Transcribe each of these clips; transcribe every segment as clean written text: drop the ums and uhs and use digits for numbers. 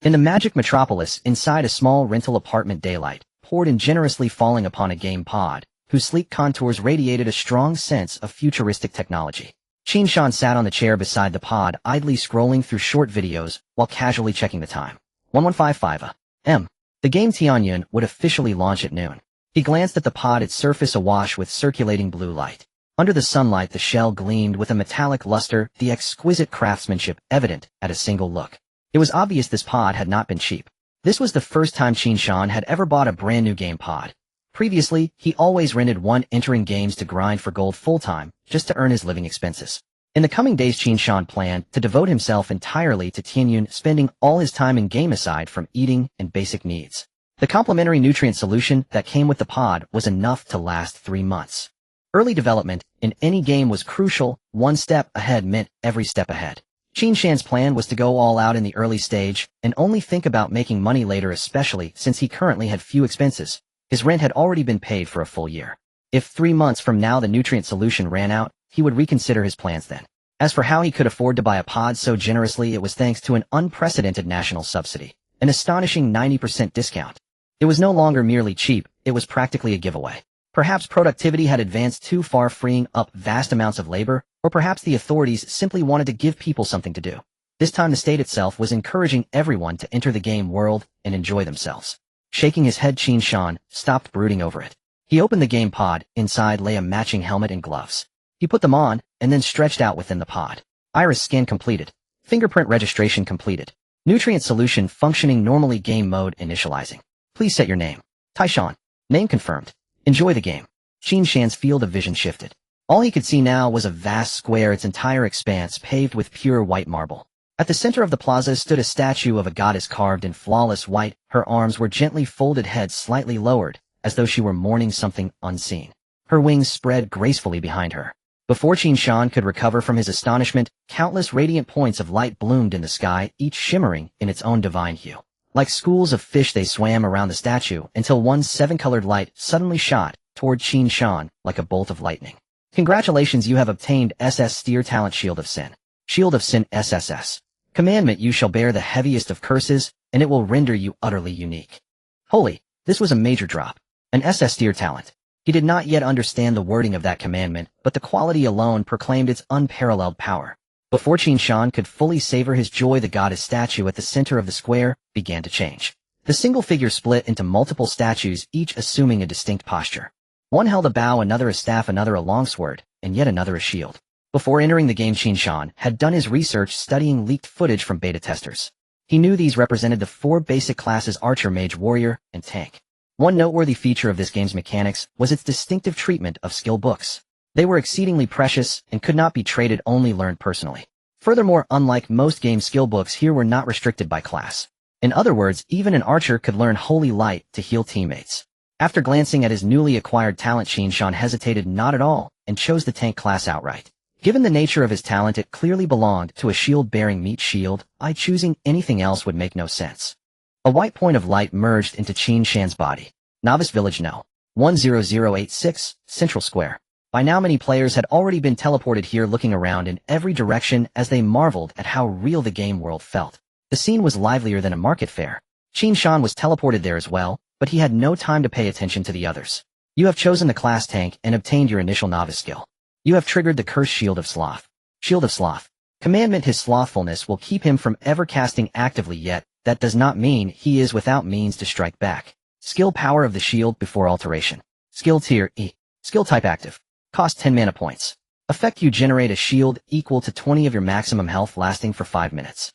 In the magic metropolis, inside a small rental apartment, daylight poured in, generously falling upon a game pod, whose sleek contours radiated a strong sense of futuristic technology. Qin Shan sat on the chair beside the pod, idly scrolling through short videos while casually checking the time. 1155 a.m. The game Tianyun would officially launch at noon. He glanced at the pod, its surface awash with circulating blue light. Under the sunlight, the shell gleamed with a metallic luster, the exquisite craftsmanship evident at a single look. It was obvious this pod had not been cheap. This was the first time Qin Shan had ever bought a brand new game pod. Previously, he always rented one, entering games to grind for gold full-time, just to earn his living expenses. In the coming days, Qin Shan planned to devote himself entirely to Tianyun, spending all his time in game aside from eating and basic needs. The complementary nutrient solution that came with the pod was enough to last 3 months. Early development in any game was crucial. One step ahead meant every step ahead. Qin Shan's plan was to go all out in the early stage and only think about making money later, especially since he currently had few expenses. His rent had already been paid for a full year. If 3 months from now the nutrient solution ran out, he would reconsider his plans then. As for how he could afford to buy a pod so generously, it was thanks to an unprecedented national subsidy, an astonishing 90% discount. It was no longer merely cheap, it was practically a giveaway. Perhaps productivity had advanced too far, freeing up vast amounts of labor, or perhaps the authorities simply wanted to give people something to do. This time the state itself was encouraging everyone to enter the game world and enjoy themselves. Shaking his head, Qin Shan stopped brooding over it. He opened the game pod. Inside lay a matching helmet and gloves. He put them on, and then stretched out within the pod. Iris scan completed. Fingerprint registration completed. Nutrient solution functioning normally. Game mode initializing. Please set your name. Taishan. Name confirmed. Enjoy the game. Qin Shan's field of vision shifted. All he could see now was a vast square, its entire expanse paved with pure white marble. At the center of the plaza stood a statue of a goddess carved in flawless white. Her arms were gently folded, head slightly lowered, as though she were mourning something unseen. Her wings spread gracefully behind her. Before Qin Shan could recover from his astonishment, countless radiant points of light bloomed in the sky, each shimmering in its own divine hue. Like schools of fish, they swam around the statue until one 7-colored light suddenly shot toward Qin Shan like a bolt of lightning. Congratulations, you have obtained SS Steer Talent Shield of Sin. Shield of Sin SSS. Commandment: you shall bear the heaviest of curses, and it will render you utterly unique. Holy, this was a major drop. An SS Steer talent. He did not yet understand the wording of that commandment, but the quality alone proclaimed its unparalleled power. Before Qin Shan could fully savor his joy, the goddess statue at the center of the square began to change. The single figure split into multiple statues, each assuming a distinct posture. One held a bow, another a staff, another a longsword, and yet another a shield. Before entering the game, Qin Shan had done his research studying leaked footage from beta testers. He knew these represented the 4 basic classes: archer, mage, warrior, and tank. One noteworthy feature of this game's mechanics was its distinctive treatment of skill books. They were exceedingly precious and could not be traded, only learned personally. Furthermore, unlike most game skill books, here were not restricted by class. In other words, even an archer could learn Holy Light to heal teammates. After glancing at his newly acquired talent, Qin Shan hesitated not at all and chose the tank class outright. Given the nature of his talent, it clearly belonged to a shield-bearing meat shield. Choosing anything else would make no sense. A white point of light merged into Qin Shan's body. Novice Village No. 10086, Central Square. By now many players had already been teleported here, looking around in every direction as they marveled at how real the game world felt. The scene was livelier than a market fair. Qin Shan was teleported there as well, but he had no time to pay attention to the others. You have chosen the class tank and obtained your initial novice skill. You have triggered the cursed Shield of Sloth. Shield of Sloth. Commandment: his slothfulness will keep him from ever casting actively, yet that does not mean he is without means to strike back. Skill: power of the shield before alteration. Skill tier E. Skill type active. Cost 10 mana points. Effect: you generate a shield equal to 20 of your maximum health, lasting for 5 minutes.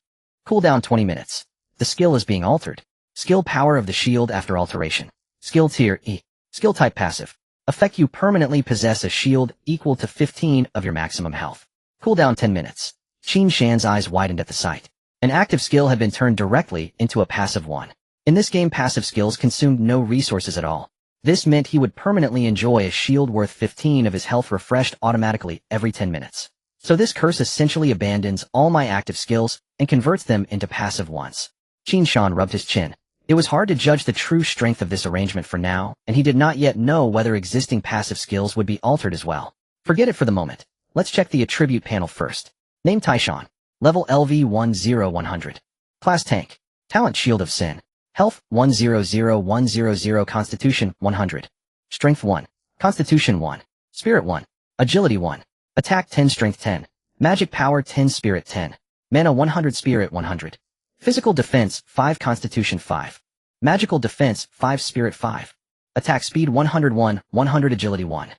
Cooldown 20 minutes. The skill is being altered. Skill: power of the shield after alteration. Skill tier E. Skill type passive. Effect: you permanently possess a shield equal to 15 of your maximum health. Cooldown 10 minutes. Qin Shan's eyes widened at the sight. An active skill had been turned directly into a passive one. In this game, passive skills consumed no resources at all. This meant he would permanently enjoy a shield worth 15 of his health, refreshed automatically every 10 minutes. So this curse essentially abandons all my active skills and converts them into passive ones. Qin Shan rubbed his chin. It was hard to judge the true strength of this arrangement for now, and he did not yet know whether existing passive skills would be altered as well. Forget it for the moment. Let's check the attribute panel first. Name: Taishan. Level LV 10100. Class: Tank. Talent Shield of Sin. Health 100 Constitution 100. Strength 1. Constitution 1. Spirit 1. Agility 1. Attack 10 Strength 10. Magic Power 10 Spirit 10. Mana 100 Spirit 100. Physical Defense 5 Constitution 5. Magical Defense 5 Spirit 5. Attack Speed 101, 100 Agility 1.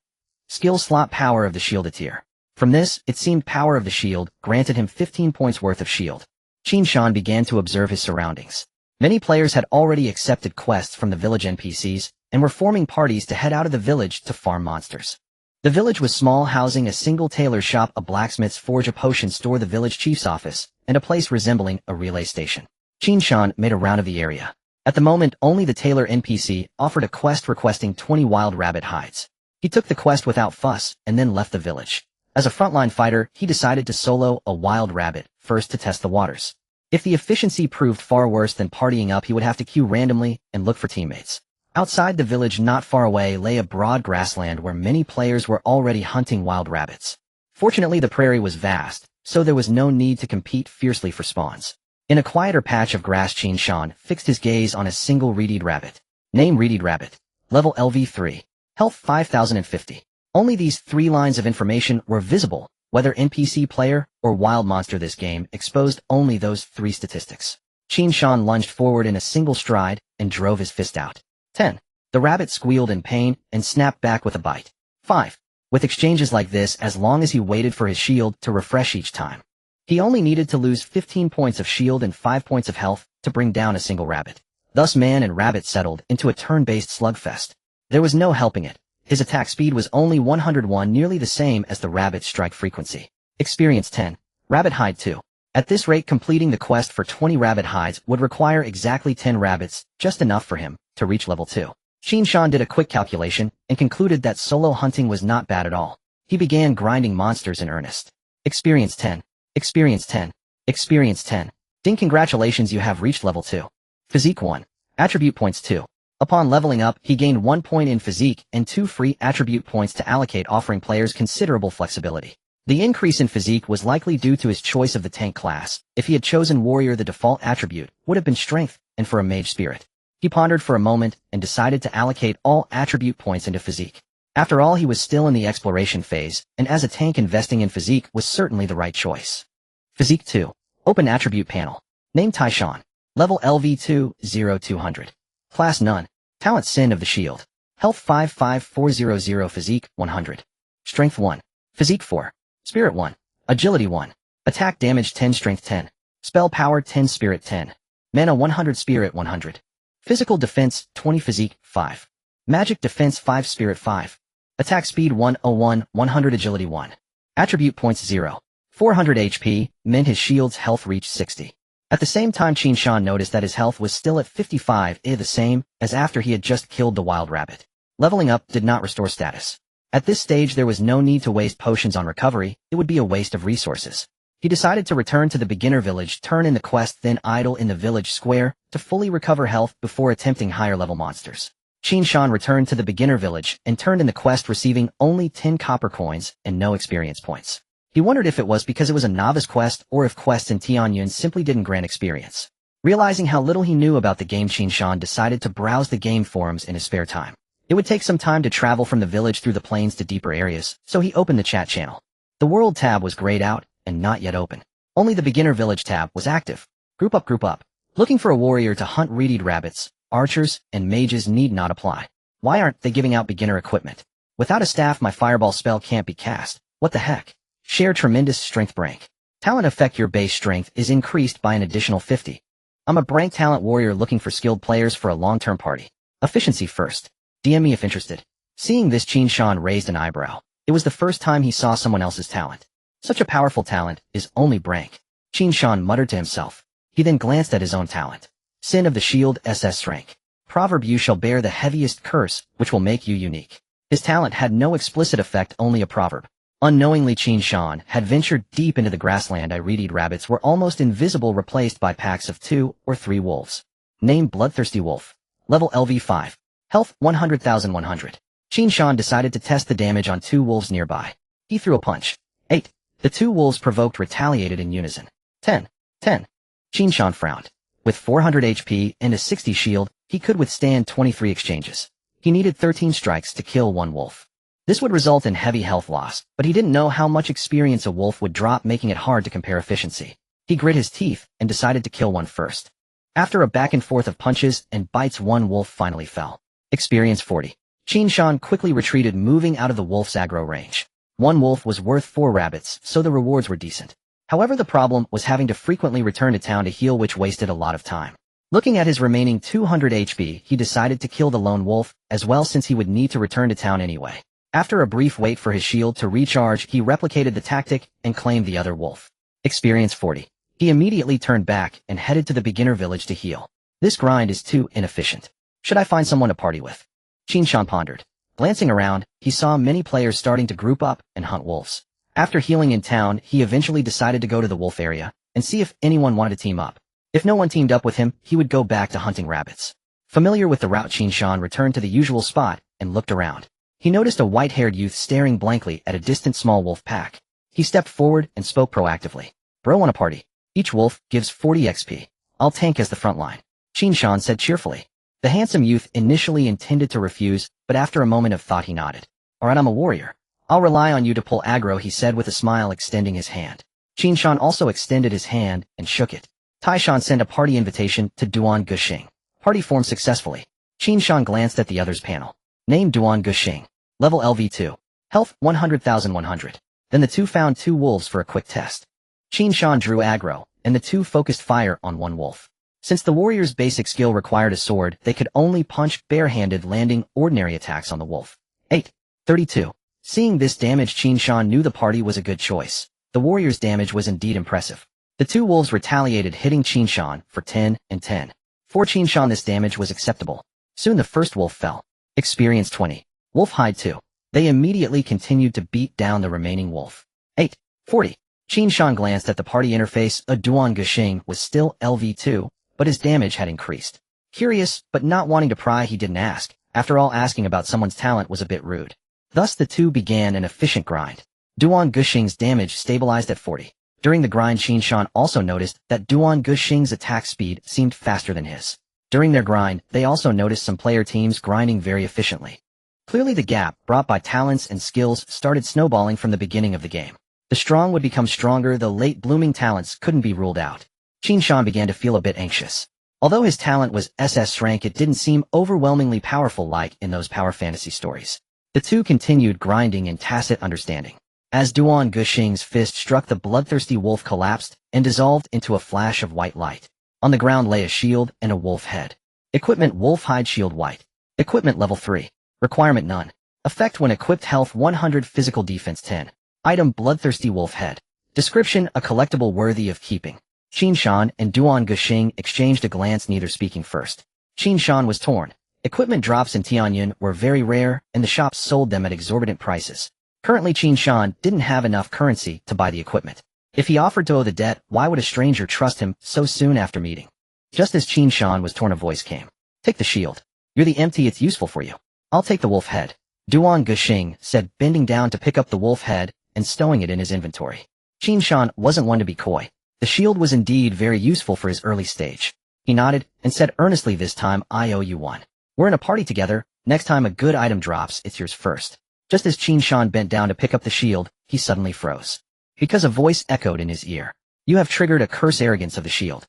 Skill Slot Power of the Shieldeteer. From this, it seemed Power of the Shield granted him 15 points worth of shield. Qin Shan began to observe his surroundings. Many players had already accepted quests from the village NPCs and were forming parties to head out of the village to farm monsters. The village was small, housing a single tailor shop, a blacksmith's forge, a potion store, the village chief's office, and a place resembling a relay station. Qin Shan made a round of the area. At the moment, only the tailor NPC offered a quest requesting 20 wild rabbit hides. He took the quest without fuss and then left the village. As a frontline fighter, he decided to solo a wild rabbit first to test the waters. If the efficiency proved far worse than partying up, he would have to queue randomly and look for teammates. Outside the village, not far away, lay a broad grassland where many players were already hunting wild rabbits. Fortunately, the prairie was vast, so there was no need to compete fiercely for spawns. In a quieter patch of grass, Qin Shan fixed his gaze on a single reed rabbit. Name: Reed Rabbit. Level LV3. Health 5050. Only these 3 lines of information were visible. Whether NPC player or wild monster, this game exposed only those 3 statistics. Qin Shan lunged forward in a single stride and drove his fist out. 10. The rabbit squealed in pain and snapped back with a bite. 5. With exchanges like this, as long as he waited for his shield to refresh each time, he only needed to lose 15 points of shield and 5 points of health to bring down a single rabbit. Thus man and rabbit settled into a turn-based slugfest. There was no helping it. His attack speed was only 101, nearly the same as the rabbit's strike frequency. Experience 10. Rabbit Hide 2. At this rate, completing the quest for 20 rabbit hides would require exactly 10 rabbits, just enough for him to reach level 2. Qin Shan did a quick calculation and concluded that solo hunting was not bad at all. He began grinding monsters in earnest. Experience 10. Experience 10. Experience 10. Ding, congratulations, you have reached level 2. Physique 1. Attribute points 2. Upon leveling up, he gained 1 point in physique and 2 free attribute points to allocate, offering players considerable flexibility. The increase in physique was likely due to his choice of the tank class. If he had chosen warrior, the default attribute would have been strength, and for a mage, spirit. He pondered for a moment and decided to allocate all attribute points into physique. After all, he was still in the exploration phase, and as a tank, investing in physique was certainly the right choice. Physique 2. Open attribute panel. Name: Taishan. Level LV2, 0200. Class None. Talent Sin of the Shield. Health 55400. Physique 100. Strength 1. Physique 4. Spirit 1. Agility 1. Attack damage 10 Strength 10. Spell power 10 Spirit 10. Mana 100 Spirit 100. Physical defense 20 Physique 5. Magic defense 5 Spirit 5. Attack speed 101, 100 Agility 1. Attribute points 0. 400 HP, meant his shield's health reached 60. At the same time, Qin Shan noticed that his health was still at 55, the same as after he had just killed the wild rabbit. Leveling up did not restore status. At this stage, there was no need to waste potions on recovery. It would be a waste of resources. He decided to return to the beginner village, turn in the quest, then idle in the village square to fully recover health before attempting higher level monsters. Qin Shan returned to the beginner village and turned in the quest, receiving only 10 copper coins and no experience points. He wondered if it was because it was a novice quest or if quests in Tianyun simply didn't grant experience. Realizing how little he knew about the game, Qin Shan decided to browse the game forums in his spare time. It would take some time to travel from the village through the plains to deeper areas, so he opened the chat channel. The World tab was grayed out and not yet open. Only the Beginner Village tab was active. Group up, group up. Looking for a warrior to hunt reed rabbits, archers, and mages need not apply. Why aren't they giving out beginner equipment? Without a staff, my fireball spell can't be cast. What the heck? Share tremendous strength brank. Talent effect: your base strength is increased by an additional 50. I'm a brank talent warrior looking for skilled players for a long-term party. Efficiency first. DM me if interested. Seeing this, Qin Shan raised an eyebrow. It was the first time he saw someone else's talent. Such a powerful talent is only brank. Qin Shan muttered to himself. He then glanced at his own talent. Sin of the Shield, SS rank. Proverb: you shall bear the heaviest curse, which will make you unique. His talent had no explicit effect, only a proverb. Unknowingly, Qin Shan had ventured deep into the grassland. Reed rabbits were almost invisible, replaced by packs of 2 or 3 wolves. Name: Bloodthirsty Wolf. Level LV5. Health 100,100. Qin Shan decided to test the damage on 2 wolves nearby. He threw a punch. 8. The 2 wolves provoked retaliated in unison. 10. 10. Qin Shan frowned. With 400 HP and a 60 shield, he could withstand 23 exchanges. He needed 13 strikes to kill one wolf. This would result in heavy health loss, but he didn't know how much experience a wolf would drop, making it hard to compare efficiency. He grit his teeth and decided to kill one first. After a back and forth of punches and bites, one wolf finally fell. Experience 40. Qin Shan quickly retreated, moving out of the wolf's aggro range. One wolf was worth 4 rabbits, so the rewards were decent. However, the problem was having to frequently return to town to heal, which wasted a lot of time. Looking at his remaining 200 HP, he decided to kill the lone wolf as well, since he would need to return to town anyway. After a brief wait for his shield to recharge, he replicated the tactic and claimed the other wolf. Experience 40. He immediately turned back and headed to the beginner village to heal. This grind is too inefficient. Should I find someone to party with? Qin Shan pondered. Glancing around, he saw many players starting to group up and hunt wolves. After healing in town, he eventually decided to go to the wolf area and see if anyone wanted to team up. If no one teamed up with him, he would go back to hunting rabbits. Familiar with the route, Qin Shan returned to the usual spot and looked around. He noticed a white-haired youth staring blankly at a distant small wolf pack. He stepped forward and spoke proactively. Bro, want a party? Each wolf gives 40 XP. I'll tank as the front line. Qin Shan said cheerfully. The handsome youth initially intended to refuse, but after a moment of thought he nodded. Alright, I'm a warrior. I'll rely on you to pull aggro, he said with a smile, extending his hand. Qin Shan also extended his hand and shook it. Taishan sent a party invitation to Duan Guxing. Party formed successfully. Qin Shan glanced at the other's panel. Name Duan Guxing. Level LV2. Health 100,100. Then the two found 2 wolves for a quick test. Qin Shan drew aggro, and the two focused fire on one wolf. Since the warrior's basic skill required a sword, they could only punch barehanded, landing ordinary attacks on the wolf. 832. Seeing this damage, Qin Shan knew the party was a good choice. The warrior's damage was indeed impressive. The 2 wolves retaliated, hitting Qin Shan for 10 and 10. For Qin Shan, this damage was acceptable. Soon the first wolf fell. Experience 20. Wolf hide 2. They immediately continued to beat down the remaining wolf. 840. Qin Shan glanced at the party interface. A Duan Guxing was still LV2, but his damage had increased. Curious, but not wanting to pry, he didn't ask. After all, asking about someone's talent was a bit rude. Thus the two began an efficient grind. Duan Guxing's damage stabilized at 40. During the grind, Qin Shan also noticed that Duan Guxing's attack speed seemed faster than his. During their grind, they also noticed some player teams grinding very efficiently. Clearly the gap, brought by talents and skills, started snowballing from the beginning of the game. The strong would become stronger, the late-blooming talents couldn't be ruled out. Qin Shan began to feel a bit anxious. Although his talent was SS rank, it didn't seem overwhelmingly powerful like in those power fantasy stories. The two continued grinding in tacit understanding. As Duan Guxing's fist struck, the bloodthirsty wolf collapsed and dissolved into a flash of white light. On the ground lay a shield and a wolf head. Equipment: wolf hide shield white. Equipment level 3. Requirement: none. Effect: when equipped, health 100, physical defense 10. Item: bloodthirsty wolf head. Description: a collectible worthy of keeping. Qin Shan and Duan Guxing exchanged a glance, neither speaking first. Qin Shan was torn. Equipment drops in Tianyin were very rare, and the shops sold them at exorbitant prices. Currently, Qin Shan didn't have enough currency to buy the equipment. If he offered to owe the debt, why would a stranger trust him so soon after meeting? Just as Qin Shan was torn, a voice came. Take the shield. You're the empty, it's useful for you. I'll take the wolf head. Duan Guxing said, bending down to pick up the wolf head and stowing it in his inventory. Qin Shan wasn't one to be coy. The shield was indeed very useful for his early stage. He nodded and said earnestly, this time I owe you one. We're in a party together. Next time a good item drops, it's yours first. Just as Qin Shan bent down to pick up the shield, he suddenly froze. Because a voice echoed in his ear. You have triggered a curse, arrogance of the shield.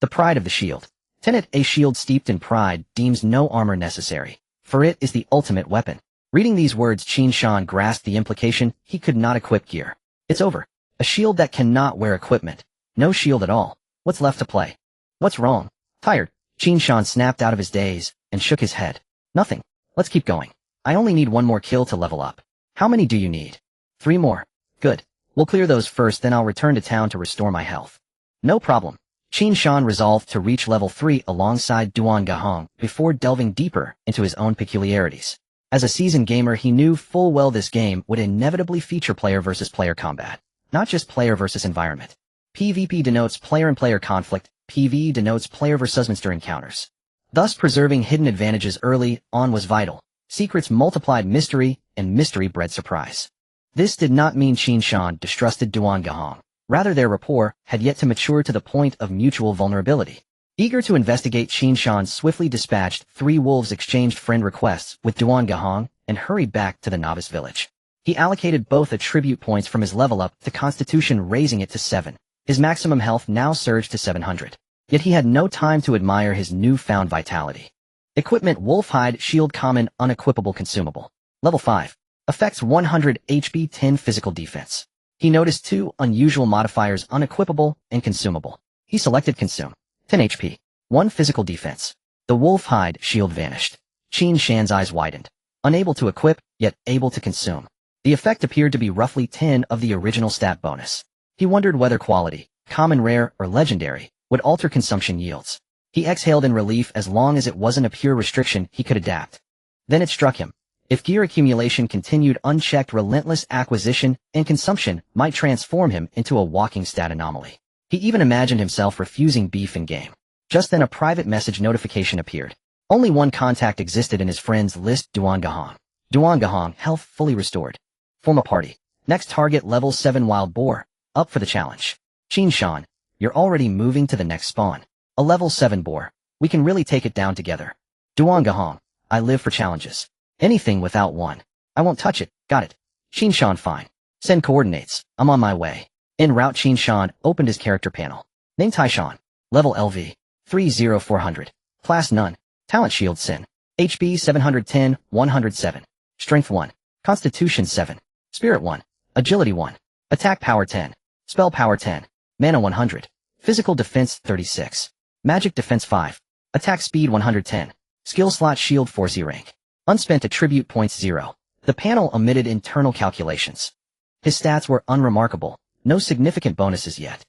The pride of the shield. Tenet: a shield steeped in pride deems no armor necessary, for it is the ultimate weapon. Reading these words, Qin Shan grasped the implication. He could not equip gear. It's over. A shield that cannot wear equipment. No shield at all. What's left to play? What's wrong? Tired. Qin Shan snapped out of his daze and shook his head. Nothing. Let's keep going. I only need 1 more kill to level up. How many do you need? 3 more. Good. We'll clear those first, then I'll return to town to restore my health. No problem. Qin Shan resolved to reach level 3 alongside Duan Guxing before delving deeper into his own peculiarities. As a seasoned gamer, he knew full well this game would inevitably feature player versus player combat, not just player versus environment. PvP denotes player and player conflict, PvE denotes player versus monster encounters. Thus, preserving hidden advantages early on was vital. Secrets multiplied mystery, and mystery bred surprise. This did not mean Qin Shan distrusted Duan Guxing. Rather, their rapport had yet to mature to the point of mutual vulnerability. Eager to investigate, Qin Shan swiftly dispatched 3 wolves, exchanged friend requests with Duan Gahong, and hurried back to the novice village. He allocated both attribute points from his level up to Constitution, raising it to 7. His maximum health now surged to 700. Yet he had no time to admire his newfound vitality. Equipment: Wolf Hide Shield, common, unequipable, consumable. Level 5. Affects 100 HP, 10 physical defense. He noticed 2 unusual modifiers: unequipable and consumable. He selected consume. 10 HP. 1 physical defense. The Wolf Hide Shield vanished. Qin Shan's eyes widened. Unable to equip, yet able to consume. The effect appeared to be roughly 10 of the original stat bonus. He wondered whether quality, common, rare, or legendary, would alter consumption yields. He exhaled in relief. As long as it wasn't a pure restriction, he could adapt. Then it struck him. If gear accumulation continued unchecked, relentless acquisition and consumption might transform him into a walking stat anomaly. He even imagined himself refusing beef in-game. Just then a private message notification appeared. Only one contact existed in his friends list: Duan Gahong. Duan Gahong, health fully restored. Form a party. Next target: level 7 wild boar. Up for the challenge. Qin Shan, you're already moving to the next spawn. A level 7 boar. We can really take it down together. Duan Gahong, I live for challenges. Anything without one. I won't touch it. Got it. Qin Shan, fine. Send coordinates. I'm on my way. En route. Qin Shan opened his character panel. Name: Taishan. Level LV. 30400. Class none. Talent: Shield Sin. HP 710, 107. Strength 1. Constitution 7. Spirit 1. Agility 1. Attack power 10. Spell power 10. Mana 100. Physical defense 36. Magic defense 5. Attack speed 110. Skill slot: Shield 4Z rank. Unspent attribute points 0. The panel omitted internal calculations. His stats were unremarkable. No significant bonuses yet.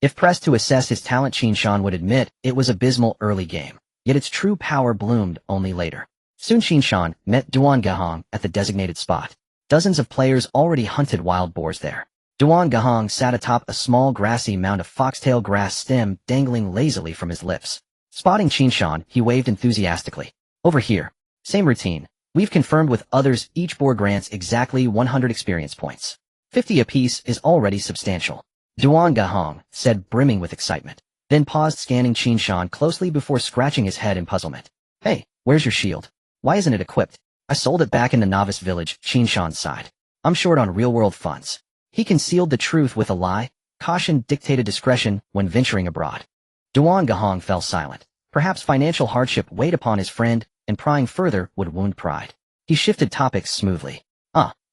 If pressed to assess his talent, Qin Shan would admit it was abysmal early game. Yet its true power bloomed only later. Soon Qin Shan met Duan Gahong at the designated spot. Dozens of players already hunted wild boars there. Duan Gahong sat atop a small grassy mound of foxtail grass stem dangling lazily from his lips. Spotting Qin Shan, he waved enthusiastically. Over here. Same routine. We've confirmed with others. Each boar grants exactly 100 experience points. 50 apiece is already substantial. Duan Gahong said, brimming with excitement. Then paused, scanning Qin Shan closely before scratching his head in puzzlement. Hey, where's your shield? Why isn't it equipped? I sold it back in the novice village. Qin Shan sighed. I'm short on real-world funds. He concealed the truth with a lie. Caution dictated discretion when venturing abroad. Duan Gahong fell silent. Perhaps financial hardship weighed upon his friend, and prying further would wound pride. He shifted topics smoothly.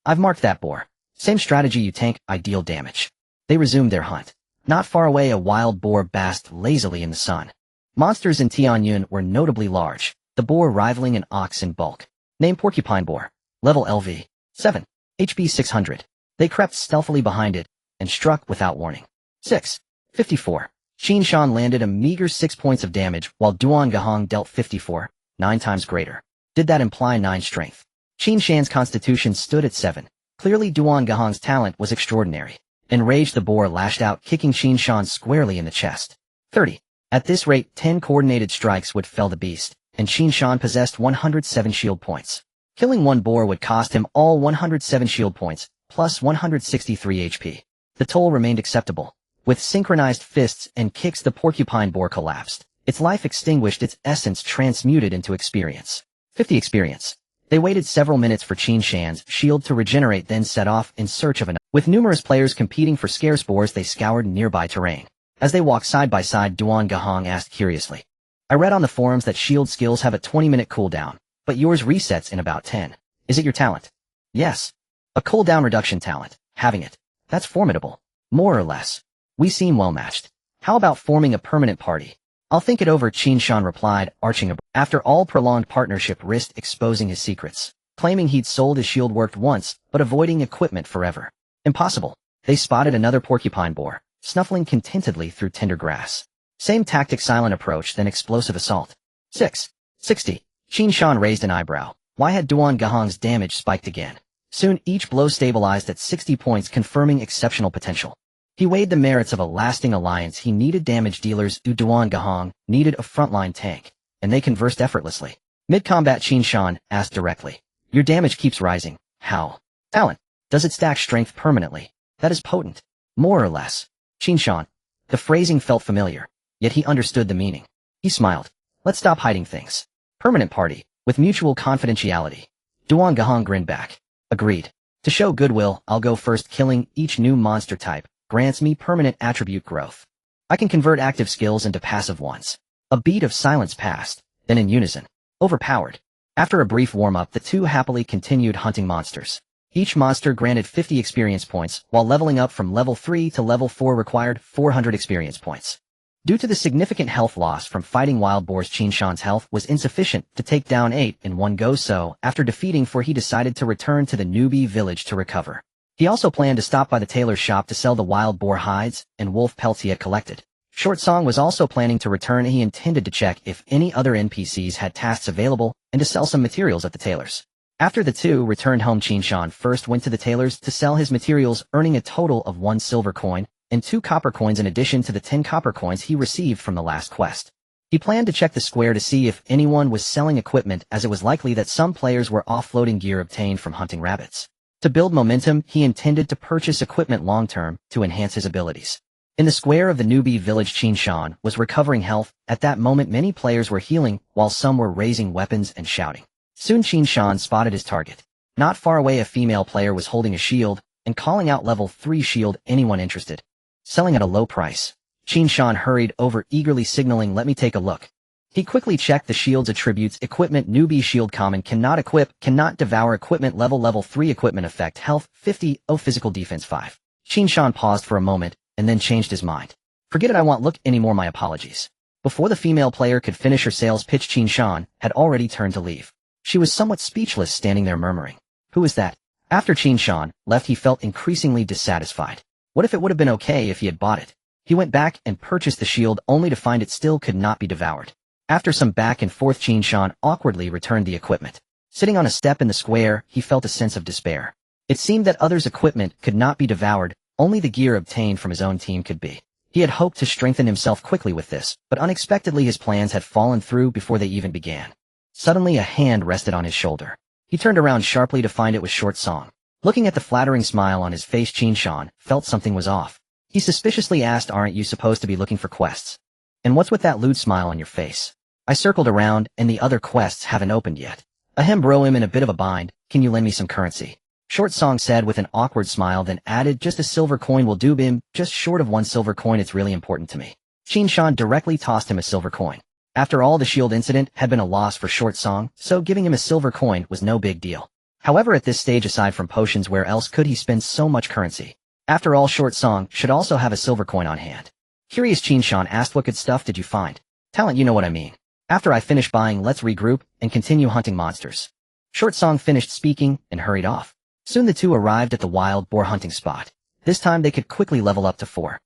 I've marked that boar. Same strategy you tank, I deal damage. They resumed their hunt. Not far away, a wild boar basked lazily in the sun. Monsters in Tianyun were notably large, the boar rivaling an ox in bulk. Name: Porcupine Boar. Level LV. 7. HP 600. They crept stealthily behind it, and struck without warning. 6. 54. Qin Shan landed a meager 6 points of damage, while Duan Gahong dealt 54, 9 times greater. Did that imply 9 strength? Qin Shan's constitution stood at 7. Clearly Duan Gahong's talent was extraordinary. Enraged, the boar lashed out, kicking Qin Shan squarely in the chest. 30. At this rate, 10 coordinated strikes would fell the beast, and Qin Shan possessed 107 shield points. Killing one boar would cost him all 107 shield points, plus 163 HP. The toll remained acceptable. With synchronized fists and kicks, the porcupine boar collapsed. Its life extinguished, its essence transmuted into experience. 50 experience. They waited several minutes for Qin Shan's shield to regenerate, then set off in search of another. With numerous players competing for scarce boars, they scoured nearby terrain. As they walked side by side, Duan Gahong asked curiously. I read on the forums that shield skills have a 20-minute cooldown, but yours resets in about 10. Is it your talent? Yes. A cooldown reduction talent. Having it. That's formidable. More or less. We seem well matched. How about forming a permanent party? I'll think it over, Qin Shan replied, arching a brow. After all, prolonged partnership risked exposing his secrets. Claiming he'd sold his shield worked once, but avoiding equipment forever. Impossible. They spotted another porcupine boar, snuffling contentedly through tender grass. Same tactic: silent approach, then explosive assault. 6. 60. Qin Shan raised an eyebrow. Why had Duan Gahong's damage spiked again? Soon each blow stabilized at 60 points, confirming exceptional potential. He weighed the merits of a lasting alliance. He needed damage dealers. Duan Gahong needed a frontline tank, and they conversed effortlessly. Mid-combat, Qin Shan asked directly. Your damage keeps rising. How? Talent. Does it stack strength permanently? That is potent. More or less. Qin Shan. The phrasing felt familiar, yet he understood the meaning. He smiled. Let's stop hiding things. Permanent party, with mutual confidentiality. Duan Gahong grinned back. Agreed. To show goodwill, I'll go first. Killing each new monster type grants me permanent attribute growth. I can convert active skills into passive ones. A beat of silence passed, then in unison. Overpowered. After a brief warm-up, the two happily continued hunting monsters. Each monster granted 50 experience points, while leveling up from level 3 to level 4 required 400 experience points. Due to the significant health loss from fighting wild boars, Qin Shan's health was insufficient to take down 8 in one go, so after defeating 4 he decided to return to the newbie village to recover. He also planned to stop by the tailor's shop to sell the wild boar hides and wolf pelts he had collected. Short Song was also planning to return, and he intended to check if any other NPCs had tasks available and to sell some materials at the tailor's. After the two returned home, Qin Shan first went to the tailor's to sell his materials, earning a total of 1 silver coin and 2 copper coins in addition to the 10 copper coins he received from the last quest. He planned to check the square to see if anyone was selling equipment, as it was likely that some players were offloading gear obtained from hunting rabbits. To build momentum, he intended to purchase equipment long-term to enhance his abilities. In the square of the newbie village, Qin Shan was recovering health. At that moment, many players were healing, while some were raising weapons and shouting. Soon Qin Shan spotted his target. Not far away, a female player was holding a shield and calling out, "Level 3 shield, anyone interested?" Selling at a low price. Qin Shan hurried over, eagerly signaling, "Let me take a look." He quickly checked the shield's attributes. Equipment: newbie shield, common, cannot equip, cannot devour. Equipment level 3 equipment effect, health 50, physical defense 5. Qin Shan paused for a moment and then changed his mind. "Forget it, I won't look anymore, my apologies." Before the female player could finish her sales pitch, Qin Shan had already turned to leave. She was somewhat speechless, standing there murmuring, "Who is that?" After Qin Shan left, he felt increasingly dissatisfied. What if it would have been okay if he had bought it? He went back and purchased the shield, only to find it still could not be devoured. After some back and forth, Qin Shan awkwardly returned the equipment. Sitting on a step in the square, he felt a sense of despair. It seemed that others' equipment could not be devoured, only the gear obtained from his own team could be. He had hoped to strengthen himself quickly with this, but unexpectedly his plans had fallen through before they even began. Suddenly a hand rested on his shoulder. He turned around sharply to find it was Short Song. Looking at the flattering smile on his face, Qin Shan felt something was off. He suspiciously asked, "Aren't you supposed to be looking for quests? And what's with that lewd smile on your face?" "I circled around, and the other quests haven't opened yet." Ahem, bro, I'm in a bit of a bind. Can you lend me some currency?" Short Song said with an awkward smile, then added, "Just a silver coin will do." "Bim, just short of 1 silver coin, it's really important to me." Qin Shan directly tossed him a silver coin. After all, the shield incident had been a loss for Short Song, so giving him a silver coin was no big deal. However, at this stage, aside from potions, where else could he spend so much currency? After all, Short Song should also have a silver coin on hand. Curious, Qin Shan asked, "What good stuff did you find?" "Talent, you know what I mean. After I finish buying, let's regroup and continue hunting monsters." Short Song finished speaking and hurried off. Soon the two arrived at the wild boar hunting spot. This time they could quickly level up to 4.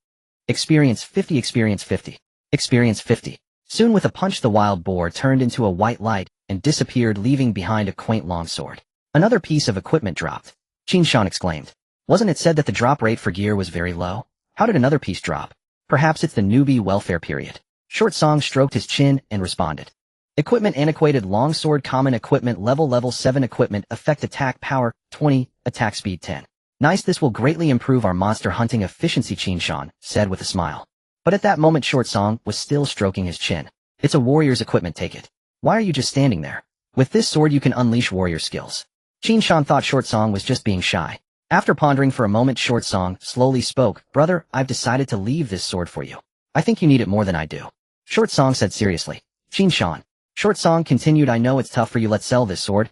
Experience 50, experience 50, experience 50. Soon with a punch, the wild boar turned into a white light and disappeared, leaving behind a quaint longsword. Another piece of equipment dropped. Qin Shan exclaimed. Wasn't it said that the drop rate for gear was very low? How did another piece drop? Perhaps it's the newbie welfare period. Short Song stroked his chin and responded. Equipment: antiquated longsword, common. Equipment level 7. Equipment effect, attack power 20, attack speed 10. Nice, this will greatly improve our monster hunting efficiency, Qin Shan said with a smile. But at that moment Short Song was still stroking his chin. It's a warrior's equipment, take it. Why are you just standing there? With this sword you can unleash warrior skills. Qin Shan thought Short Song was just being shy. After pondering for a moment, Short Song slowly spoke. Brother, I've decided to leave this sword for you. I think you need it more than I do. Short Song said seriously. Qin Shan. Short Song continued, I know it's tough for you, let's sell this sword.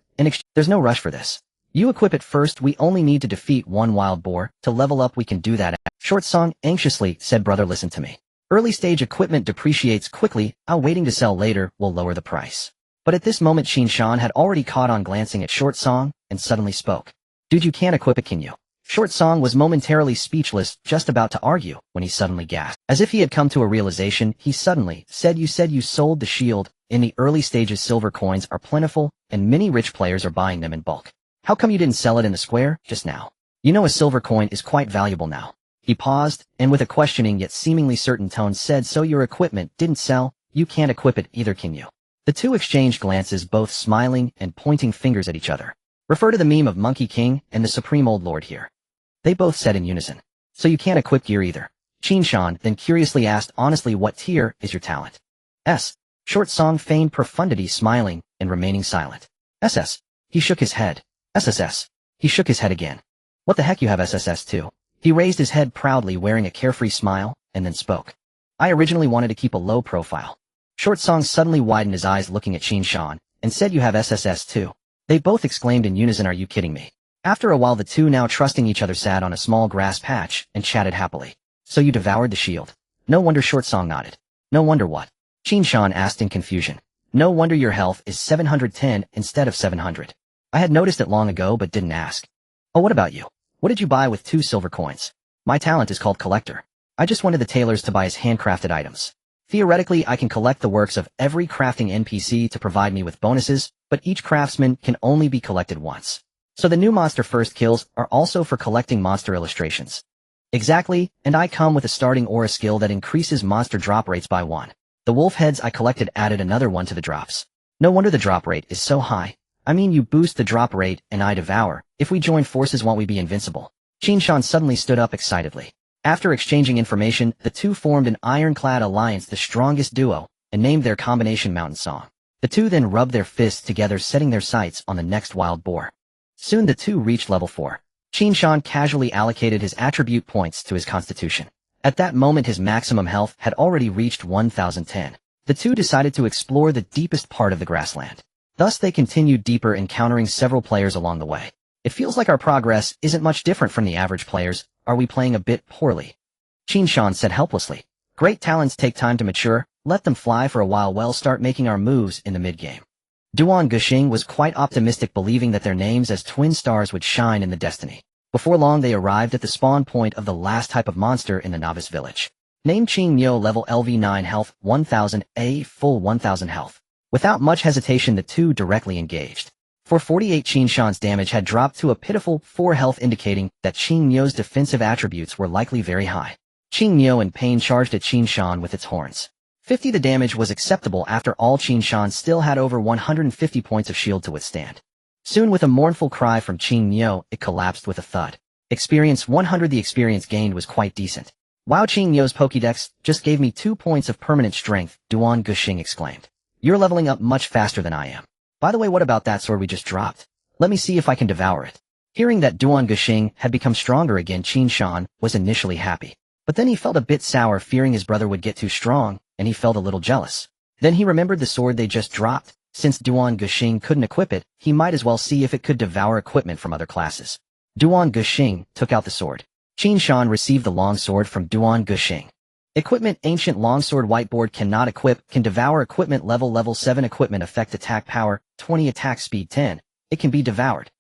There's no rush for this. You equip it first, we only need to defeat 1 wild boar. To level up we can do that. Short Song anxiously said, brother, listen to me. Early stage equipment depreciates quickly, I'll waiting to sell later will lower the price. But at this moment Qin Shan had already caught on, glancing at Short Song, and suddenly spoke. Dude, you can't equip it, can you? Short Song was momentarily speechless, just about to argue, when he suddenly gasped. As if he had come to a realization, he suddenly said, you said you sold the shield. In the early stages silver coins are plentiful, and many rich players are buying them in bulk. How come you didn't sell it in the square, just now? You know a silver coin is quite valuable now. He paused, and with a questioning yet seemingly certain tone said, so your equipment didn't sell, you can't equip it either, can you? The two exchanged glances, both smiling and pointing fingers at each other. Refer to the meme of Monkey King and the Supreme Old Lord here. They both said in unison. So you can't equip gear either. Qin Shan then curiously asked, honestly, what tier is your talent? S. Short Song feigned profundity, smiling and remaining silent. SS. He shook his head. SSS. He shook his head again. What the heck, you have SSS too? He raised his head proudly, wearing a carefree smile, and then spoke. I originally wanted to keep a low profile. Short Song suddenly widened his eyes, looking at Qin Shan, and said, you have SSS too. They both exclaimed in unison, are you kidding me? After a while, the two, now trusting each other, sat on a small grass patch and chatted happily. So you devoured the shield? No wonder. Short Song nodded. No wonder what? Qin Shan asked in confusion. No wonder your health is 710 instead of 700. I had noticed it long ago but didn't ask. Oh, what about you? What did you buy with 2 silver coins? My talent is called Collector. I just wanted the tailors to buy his handcrafted items. Theoretically, I can collect the works of every crafting NPC to provide me with bonuses, but each craftsman can only be collected once. So the new monster first kills are also for collecting monster illustrations. Exactly, and I come with a starting aura skill that increases monster drop rates by 1. The wolf heads I collected added another 1 to the drops. No wonder the drop rate is so high. I mean, you boost the drop rate and I devour. If we join forces, won't we be invincible? Qin Shan suddenly stood up excitedly. After exchanging information, the two formed an ironclad alliance, the strongest duo, and named their combination Mountain Song. The two then rubbed their fists together, setting their sights on the next wild boar. Soon the two reached level 4. Qin Shan casually allocated his attribute points to his constitution. At that moment his maximum health had already reached 1010. The two decided to explore the deepest part of the grassland. Thus they continued deeper, encountering several players along the way. It feels like our progress isn't much different from the average players. Are we playing a bit poorly? Qin Shan said helplessly. Great talents take time to mature. Let them fly for a while. We'll start making our moves in the mid-game. Duan Guxing was quite optimistic, believing that their names as twin stars would shine in the destiny. Before long they arrived at the spawn point of the last type of monster in the novice village. Named Qing Nyo, level LV9, health 1000, a full 1000 health. Without much hesitation the two directly engaged. For 48, Qin Shan's damage had dropped to a pitiful 4 health, indicating that Qing Nyo's defensive attributes were likely very high. Qing Nyo in pain charged at Qin Shan with its horns. 50, the damage was acceptable. After all, Qin Shan still had over 150 points of shield to withstand. Soon, with a mournful cry from Qing Nyo, it collapsed with a thud. Experience 100, the experience gained was quite decent. Wow, Qing Nyo's Pokédex just gave me 2 points of permanent strength, Duan Guxing exclaimed. You're leveling up much faster than I am. By the way, what about that sword we just dropped? Let me see if I can devour it. Hearing that Duan Guxing had become stronger again, Qin Shan was initially happy. But then he felt a bit sour, fearing his brother would get too strong, and he felt a little jealous. Then he remembered the sword they just dropped. Since Duan Guxing couldn't equip it, he might as well see if it could devour equipment from other classes. Duan Guxing took out the sword. Qin Shan received the long sword from Duan Guxing. Equipment: ancient longsword, whiteboard, cannot equip, can devour equipment, level 7, equipment, effect, attack power 20, attack speed 10, it can be devoured.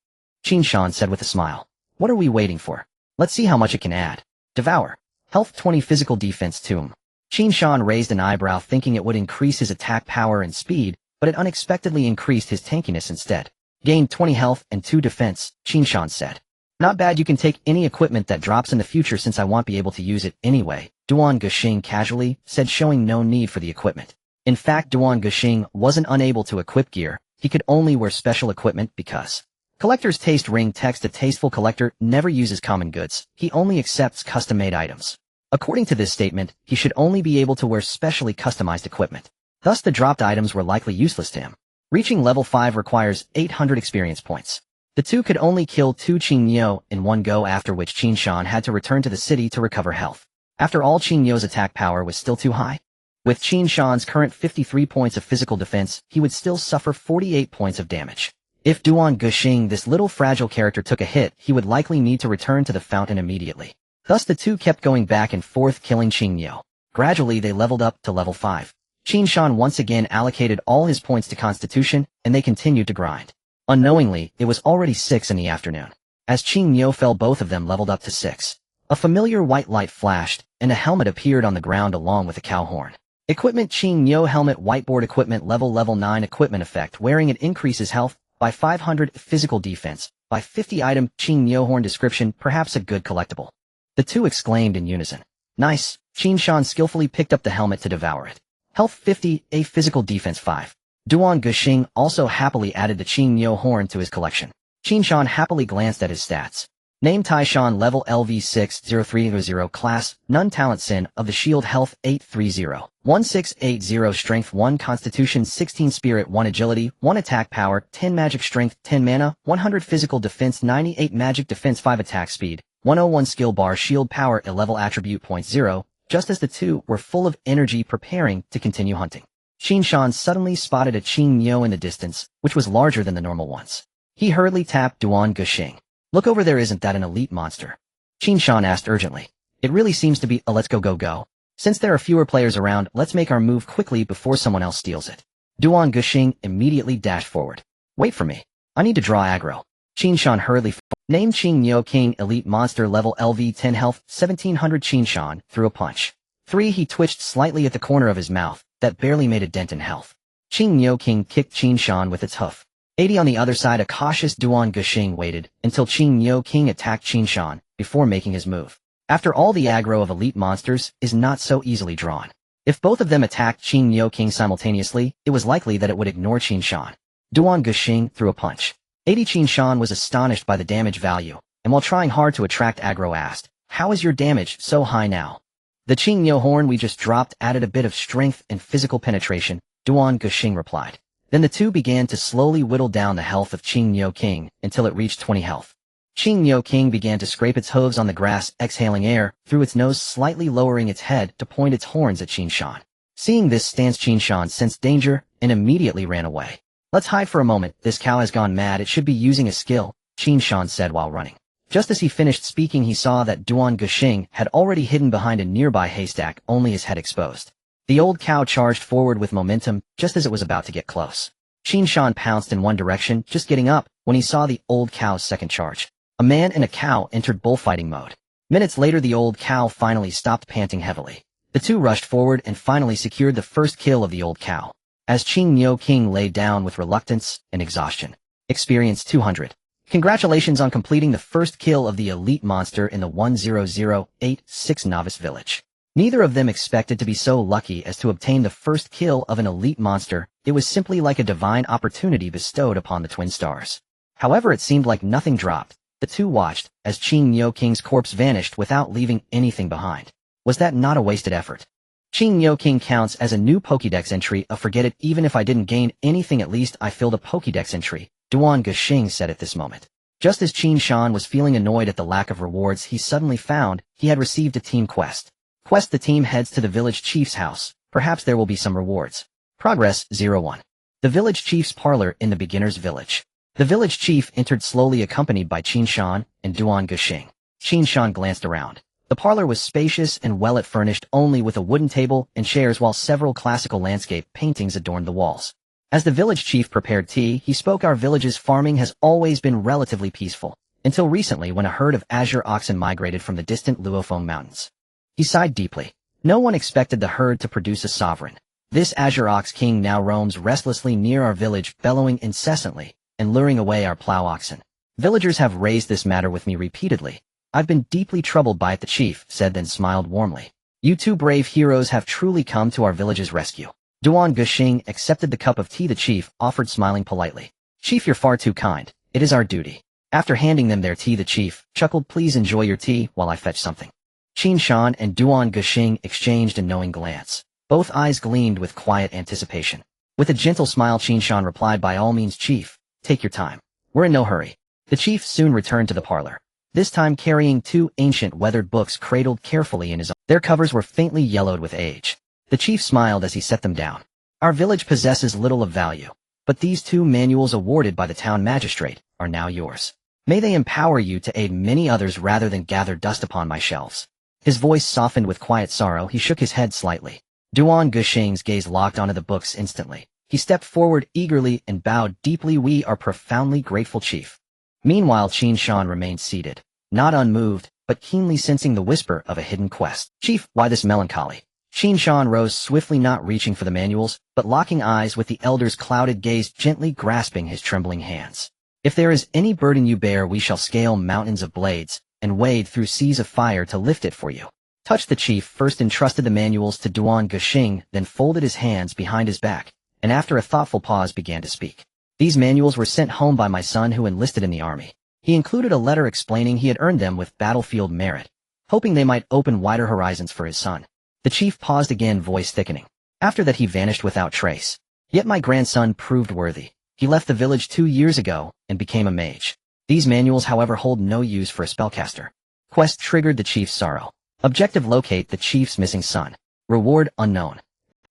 Qin Shan said with a smile. What are we waiting for? Let's see how much it can add. Devour. Health 20, physical defense 2. Qin Shan raised an eyebrow, thinking it would increase his attack power and speed, but it unexpectedly increased his tankiness instead. Gained 20 health and 2 defense, Qin Shan said. Not bad, you can take any equipment that drops in the future since I won't be able to use it anyway, Duan Guxing casually said, showing no need for the equipment. In fact, Duan Guxing wasn't unable to equip gear, he could only wear special equipment because Collector's Taste Ring text: a tasteful collector never uses common goods, he only accepts custom-made items. According to this statement, he should only be able to wear specially customized equipment. Thus the dropped items were likely useless to him. Reaching level 5 requires 800 experience points. The two could only kill 2 Qing Nyo in one go, after which Qin Shan had to return to the city to recover health. After all, Qing Nyo's attack power was still too high. With Qin Shan's current 53 points of physical defense, he would still suffer 48 points of damage. If Duan Guxing, this little fragile character, took a hit, he would likely need to return to the fountain immediately. Thus the two kept going back and forth, killing Qing Nyo. Gradually they leveled up to level 5. Qin Shan once again allocated all his points to constitution, and they continued to grind. Unknowingly, it was already 6 in the afternoon. As Qing Nyo fell, both of them leveled up to 6. A familiar white light flashed, and a helmet appeared on the ground along with a cow horn. Equipment: Qing Nyo helmet, whiteboard, equipment, level 9, equipment, effect, wearing it increases health by 500, physical defense by 50, item, Qing Nyo horn, description, perhaps a good collectible. The two exclaimed in unison. Nice. Qin Shan skillfully picked up the helmet to devour it. Health 50, a physical defense 5. Duan Guxing also happily added the Qing Nyo horn to his collection. Qin Shan happily glanced at his stats. Name: Tai Shan, level LV6, 0300, class, none, talent, sin of the shield, health 830, 1680 Strength 1 Constitution 16 Spirit 1 Agility 1 Attack Power 10 Magic Strength 10 Mana 100 Physical Defense 98 Magic Defense 5 Attack Speed 101 Skill Bar Shield Power a Level Attribute Point 0. Just as the two were full of energy preparing to continue hunting, Qin Shan suddenly spotted a Qing Nyo in the distance, which was larger than the normal ones. He hurriedly tapped Duan Guxing. "Look over there, isn't that an elite monster?" Qin Shan asked urgently. "It really seems to be a let's go. Since there are fewer players around, let's make our move quickly before someone else steals it." Duan Guxing immediately dashed forward. "Wait for me. I need to draw aggro." Qin Shan hurriedly named Qing Nyo King Elite Monster Level LV 10 Health 1700 Qin Shan threw a punch. 3. He twitched slightly at the corner of his mouth, that barely made a dent in health. Qing Nyo King kicked Qin Shan with its hoof. 80 on the other side. A cautious Duan Guxing waited until Qing Nyo King attacked Qin Shan before making his move. After all, the aggro of elite monsters is not so easily drawn. If both of them attacked Qing Nyo King simultaneously, it was likely that it would ignore Qin Shan. Duan Guxing threw a punch. 80 Qin Shan was astonished by the damage value, and while trying hard to attract aggro asked, "How is your damage so high now?" "The Qing Nyo horn we just dropped added a bit of strength and physical penetration," Duan Guxing replied. Then the two began to slowly whittle down the health of Qing Nyo King until it reached 20 health. Qing Nyo King began to scrape its hooves on the grass, exhaling air through its nose, slightly lowering its head to point its horns at Qin Shan. Seeing this stance, Qin Shan sensed danger and immediately ran away. "Let's hide for a moment, this cow has gone mad, it should be using a skill," Qin Shan said while running. Just as he finished speaking, he saw that Duan Guxing had already hidden behind a nearby haystack, only his head exposed. The old cow charged forward with momentum just as it was about to get close. Qin Shan pounced in one direction, just getting up, when he saw the old cow's second charge. A man and a cow entered bullfighting mode. Minutes later, the old cow finally stopped panting heavily. The two rushed forward and finally secured the first kill of the old cow. As Qing Nyo King lay down with reluctance and exhaustion. Experience 200. Congratulations on completing the first kill of the elite monster in the 10086 Novice Village. Neither of them expected to be so lucky as to obtain the first kill of an elite monster. It was simply like a divine opportunity bestowed upon the twin stars. However, it seemed like nothing dropped. The two watched as Qing Nyo King's corpse vanished without leaving anything behind. Was that not a wasted effort? Qing Nyo King counts as a new Pokédex entry. Forget it, even if I didn't gain anything, at least I filled a Pokédex entry, Duan Guxing said at this moment. Just as Qin Shan was feeling annoyed at the lack of rewards, he suddenly found he had received a team quest. Quest: the team heads to the village chief's house. Perhaps there will be some rewards. Progress 01. The village chief's parlor in the beginner's village. The village chief entered slowly, accompanied by Qin Shan and Duan Guxing. Qin Shan glanced around. The parlor was spacious and well furnished, only with a wooden table and chairs, while several classical landscape paintings adorned the walls. As the village chief prepared tea, he spoke. "Our village's farming has always been relatively peaceful, until recently when a herd of azure oxen migrated from the distant Luofeng Mountains." He sighed deeply. No one expected the herd to produce a sovereign. This azure ox king now roams restlessly near our village, bellowing incessantly and luring away our plow oxen. Villagers have raised this matter with me repeatedly. I've been deeply troubled by it, the chief said, then smiled warmly. "You two brave heroes have truly come to our village's rescue." Duan Guxing accepted the cup of tea the chief offered, smiling politely. "Chief, you're far too kind. It is our duty." After handing them their tea, the chief chuckled. "Please enjoy your tea while I fetch something." Qin Shan and Duan Guxing exchanged a knowing glance. Both eyes gleamed with quiet anticipation. With a gentle smile, Qin Shan replied, "By all means, chief. Take your time. We're in no hurry." The chief soon returned to the parlor, this time carrying two ancient weathered books cradled carefully in his arms. Their covers were faintly yellowed with age. The chief smiled as he set them down. "Our village possesses little of value, but these two manuals awarded by the town magistrate are now yours. May they empower you to aid many others rather than gather dust upon my shelves." His voice softened with quiet sorrow. He shook his head slightly. Duan Guxing's gaze locked onto the books instantly. He stepped forward eagerly and bowed deeply. "We are profoundly grateful, chief." Meanwhile, Qin Shan remained seated, not unmoved, but keenly sensing the whisper of a hidden quest. "Chief, why this melancholy?" Qin Shan rose swiftly, not reaching for the manuals, but locking eyes with the elder's clouded gaze, gently grasping his trembling hands. "If there is any burden you bear, we shall scale mountains of blades and wade through seas of fire to lift it for you." The chief first entrusted the manuals to Duan Guxing, then folded his hands behind his back, and after a thoughtful pause began to speak. "These manuals were sent home by my son who enlisted in the army. He included a letter explaining he had earned them with battlefield merit, hoping they might open wider horizons for his son." The chief paused again, voice thickening. After that he vanished without trace. Yet my grandson proved worthy. He left the village 2 years ago and became a mage. These manuals, however, hold no use for a spellcaster. Quest triggered the chief's sorrow. Objective: locate the chief's missing son. Reward: unknown.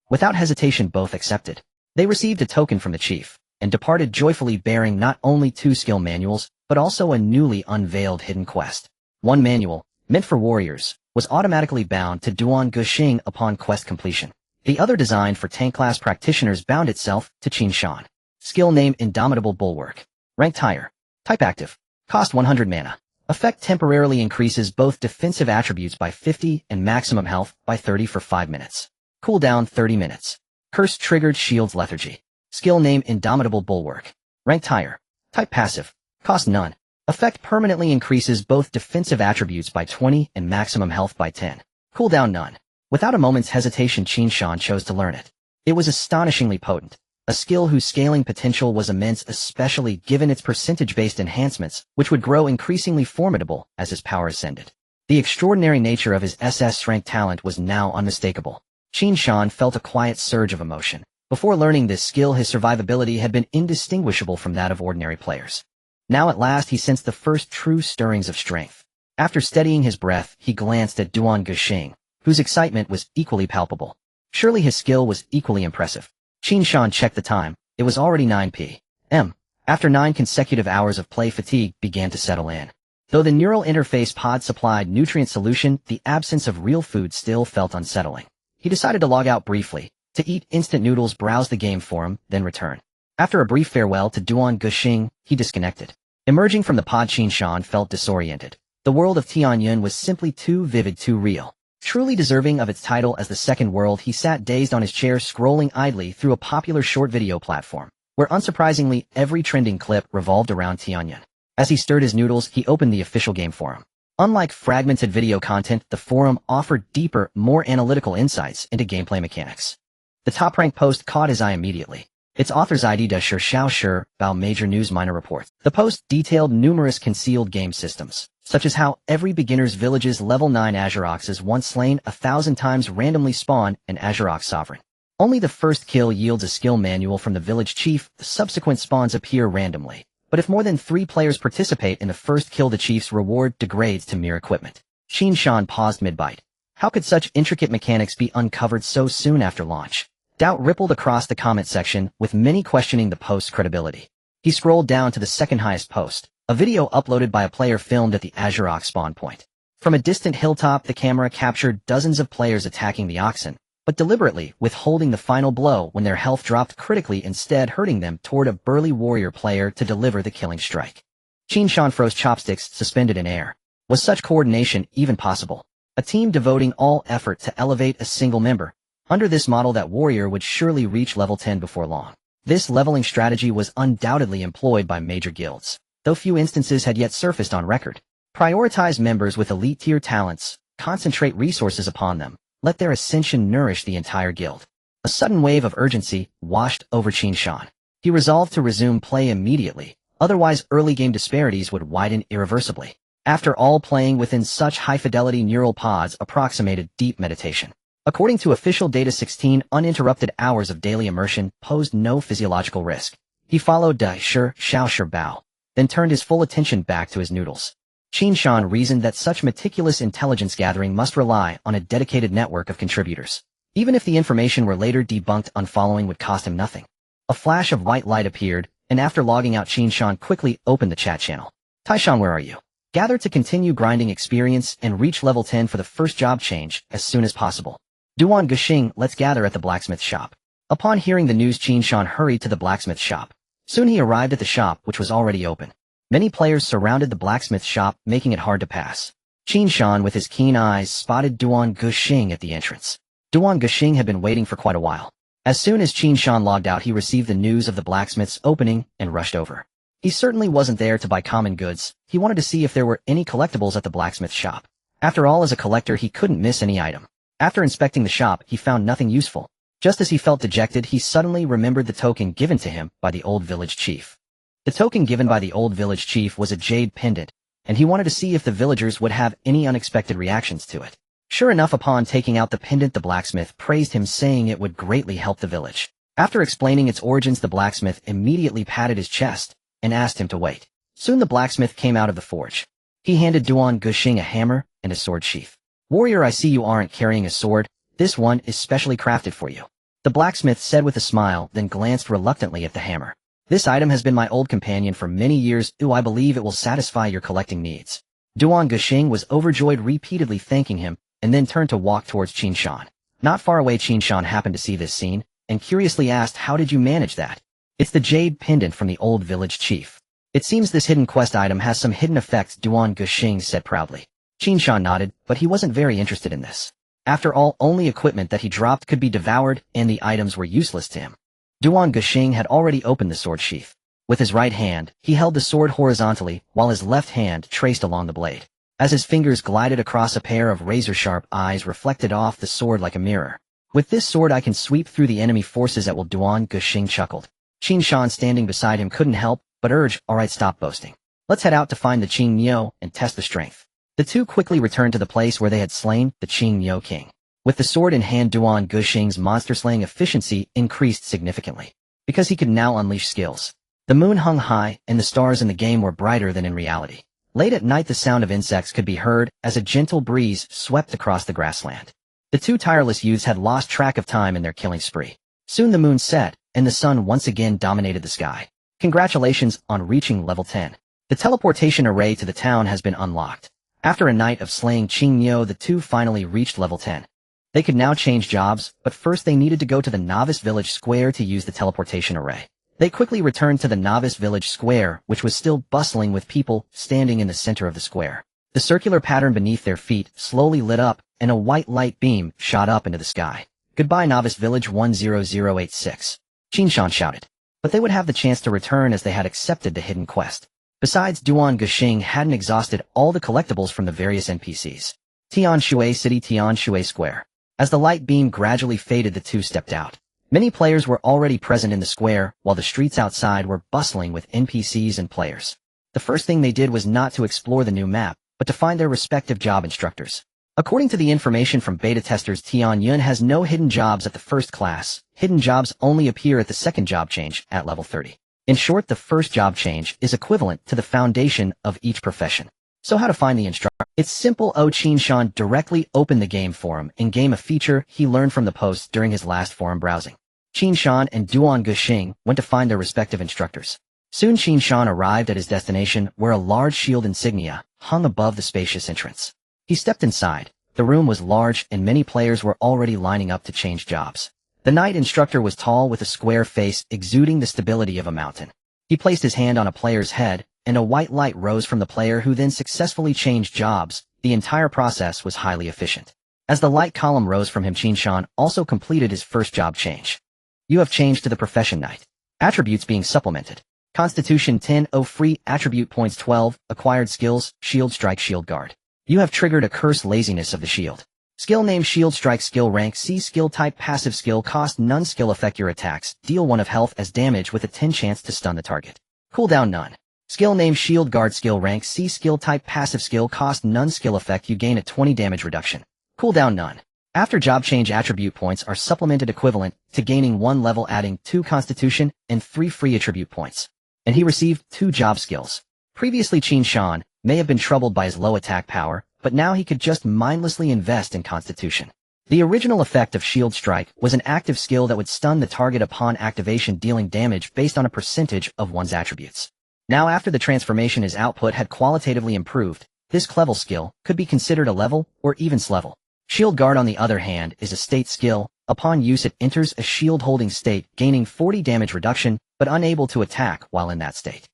Without hesitation both accepted. They received a token from the chief, and departed joyfully bearing not only 2 skill manuals, but also a newly unveiled hidden quest. One manual, meant for warriors, was automatically bound to Duan Guxing upon quest completion. The other, designed for tank-class practitioners, bound itself to Qin Shan. Skill name: Indomitable Bulwark. Ranked higher. Type active. Cost 100 mana. Effect: temporarily increases both defensive attributes by 50 and maximum health by 30 for 5 minutes. Cooldown 30 minutes. Curse triggered Shield's Lethargy. Skill name: Indomitable Bulwark. Ranked higher. Type passive. Cost none. Effect: permanently increases both defensive attributes by 20 and maximum health by 10. Cooldown none. Without a moment's hesitation, Qin Shan chose to learn it. It was astonishingly potent. A skill whose scaling potential was immense, especially given its percentage-based enhancements, which would grow increasingly formidable as his power ascended. The extraordinary nature of his SS strength talent was now unmistakable. Qin Shan felt a quiet surge of emotion. Before learning this skill, his survivability had been indistinguishable from that of ordinary players. Now at last he sensed the first true stirrings of strength. After steadying his breath, he glanced at Duan Guxing, whose excitement was equally palpable. Surely his skill was equally impressive. Qin Shan checked the time. It was already 9 p.m. After 9 consecutive hours of play, fatigue began to settle in. Though the neural interface pod supplied nutrient solution, the absence of real food still felt unsettling. He decided to log out briefly, to eat instant noodles, browse the game forum, then return. After a brief farewell to Duan Guxing, he disconnected. Emerging from the pod, Qin Shan felt disoriented. The world of Tianyun was simply too vivid, too real. Truly deserving of its title as the second world, he sat dazed on his chair, scrolling idly through a popular short video platform, where unsurprisingly every trending clip revolved around Tianyun. As he stirred his noodles, he opened the official game forum. Unlike fragmented video content, the forum offered deeper, more analytical insights into gameplay mechanics. The top-ranked post caught his eye immediately. Its author's ID: Shi Xiao Shi, Bao Major News Minor Report. The post detailed numerous concealed game systems, such as how every beginner's village's level 9 Azuroxes once slain 1,000 times randomly spawn an Azurox sovereign. Only the first kill yields a skill manual from the village chief, the subsequent spawns appear randomly. But if more than 3 players participate in the first kill, the chief's reward degrades to mere equipment. Qin Shan paused mid-bite. How could such intricate mechanics be uncovered so soon after launch? Doubt rippled across the comment section, with many questioning the post's credibility. He scrolled down to the second highest post, a video uploaded by a player filmed at the Azurox spawn point. From a distant hilltop, the camera captured dozens of players attacking the oxen, but deliberately withholding the final blow when their health dropped critically, instead herding them toward a burly warrior player to deliver the killing strike. Qin Shan froze, chopsticks suspended in air. Was such coordination even possible? A team devoting all effort to elevate a single member. Under this model, that warrior would surely reach level 10 before long. This leveling strategy was undoubtedly employed by major guilds, though few instances had yet surfaced on record. Prioritize members with elite tier talents, concentrate resources upon them, let their ascension nourish the entire guild. A sudden wave of urgency washed over Qin Shan. He resolved to resume play immediately, otherwise early game disparities would widen irreversibly. After all, playing within such high-fidelity neural pods approximated deep meditation. According to official data, 16 uninterrupted hours of daily immersion posed no physiological risk. He followed Shi Xiao Shi Bao, then turned his full attention back to his noodles. Qin Shan reasoned that such meticulous intelligence gathering must rely on a dedicated network of contributors. Even if the information were later debunked, unfollowing would cost him nothing. A flash of white light appeared, and after logging out, Qin Shan quickly opened the chat channel. Taishan, where are you? Gather to continue grinding experience and reach level 10 for the first job change as soon as possible. Duan Guxing, let's gather at the blacksmith shop. Upon hearing the news, Qin Shan hurried to the blacksmith shop. Soon he arrived at the shop, which was already open. Many players surrounded the blacksmith shop, making it hard to pass. Qin Shan, with his keen eyes, spotted Duan Guxing at the entrance. Duan Guxing had been waiting for quite a while. As soon as Qin Shan logged out, he received the news of the blacksmith's opening and rushed over. He certainly wasn't there to buy common goods. He wanted to see if there were any collectibles at the blacksmith shop. After all, as a collector, he couldn't miss any item. After inspecting the shop, he found nothing useful. Just as he felt dejected, he suddenly remembered the token given to him by the old village chief. The token given by the old village chief was a jade pendant, and he wanted to see if the villagers would have any unexpected reactions to it. Sure enough, upon taking out the pendant, the blacksmith praised him, saying it would greatly help the village. After explaining its origins, the blacksmith immediately patted his chest and asked him to wait. Soon the blacksmith came out of the forge. He handed Duan Guxing a hammer and a sword sheath. "Warrior, I see you aren't carrying a sword. This one is specially crafted for you," the blacksmith said with a smile, then glanced reluctantly at the hammer. "This item has been my old companion for many years. I believe it will satisfy your collecting needs." Duan Guxing was overjoyed, repeatedly thanking him, and then turned to walk towards Qin Shan. Not far away, Qin Shan happened to see this scene, and curiously asked, "How did you manage that?" "It's the jade pendant from the old village chief. It seems this hidden quest item has some hidden effects," Duan Guxing said proudly. Qin Shan nodded, but he wasn't very interested in this. After all, only equipment that he dropped could be devoured, and the items were useless to him. Duan Guxing had already opened the sword sheath. With his right hand, he held the sword horizontally, while his left hand traced along the blade. As his fingers glided across, a pair of razor-sharp eyes reflected off the sword like a mirror. "With this sword I can sweep through the enemy forces at will," Duan Guxing chuckled. Qin Shan, standing beside him, couldn't help but urge, "Alright, stop boasting. Let's head out to find the Qin Nyo and test the strength." The two quickly returned to the place where they had slain the Qin Nyo king. With the sword in hand, Duan Guxing's monster-slaying efficiency increased significantly, because he could now unleash skills. The moon hung high, and the stars in the game were brighter than in reality. Late at night, the sound of insects could be heard as a gentle breeze swept across the grassland. The two tireless youths had lost track of time in their killing spree. Soon the moon set, and the sun once again dominated the sky. "Congratulations on reaching level 10. The teleportation array to the town has been unlocked." After a night of slaying Qin Nyo, the two finally reached level 10. They could now change jobs, but first they needed to go to the novice village square to use the teleportation array. They quickly returned to the novice village square, which was still bustling with people standing in the center of the square. The circular pattern beneath their feet slowly lit up, and a white light beam shot up into the sky. "Goodbye, novice village 10086. Qin Shan shouted. But they would have the chance to return as they had accepted the hidden quest. Besides, Duan Guxing hadn't exhausted all the collectibles from the various NPCs. Tianshui City, Tianshui Square. As the light beam gradually faded, the two stepped out. Many players were already present in the square, while the streets outside were bustling with NPCs and players. The first thing they did was not to explore the new map, but to find their respective job instructors. According to the information from beta testers, Tian Yun has no hidden jobs at the first class. Hidden jobs only appear at the second job change, at level 30. In short, the first job change is equivalent to the foundation of each profession. So how to find the instructor? It's simple. Qin Shan directly opened the game forum and game, a feature he learned from the posts during his last forum browsing. Qin Shan and Duan Guxing went to find their respective instructors. Soon Qin Shan arrived at his destination, where a large shield insignia hung above the spacious entrance. He stepped inside. The room was large, and many players were already lining up to change jobs. The knight instructor was tall, with a square face exuding the stability of a mountain. He placed his hand on a player's head, and a white light rose from the player, who then successfully changed jobs. The entire process was highly efficient. As the light column rose from him, Qin Shan also completed his first job change. You have changed to the profession knight. Attributes being supplemented. Constitution 10, free attribute points 12, acquired skills, shield strike, shield guard. You have triggered a curse, laziness of the shield. Skill name, shield strike, skill rank, C, skill type, passive skill cost, none, skill effect, your attacks deal 1 of health as damage with a 10 chance to stun the target. Cooldown none. Skill name, shield guard, skill rank, C, skill type, passive skill cost, none, skill effect, you gain a 20 damage reduction. Cooldown none. After job change, attribute points are supplemented equivalent to gaining 1 level, adding 2 constitution and 3 free attribute points. And he received 2 job skills. Previously, Qin Shan may have been troubled by his low attack power, but now he could just mindlessly invest in constitution. The original effect of shield strike was an active skill that would stun the target upon activation, dealing damage based on a percentage of one's attributes. Now, after the transformation, his output had qualitatively improved. This clever skill could be considered a level or even S-level. Shield guard, on the other hand, is a state skill. Upon use, it enters a shield-holding state, gaining 40 damage reduction, but unable to attack while in that state.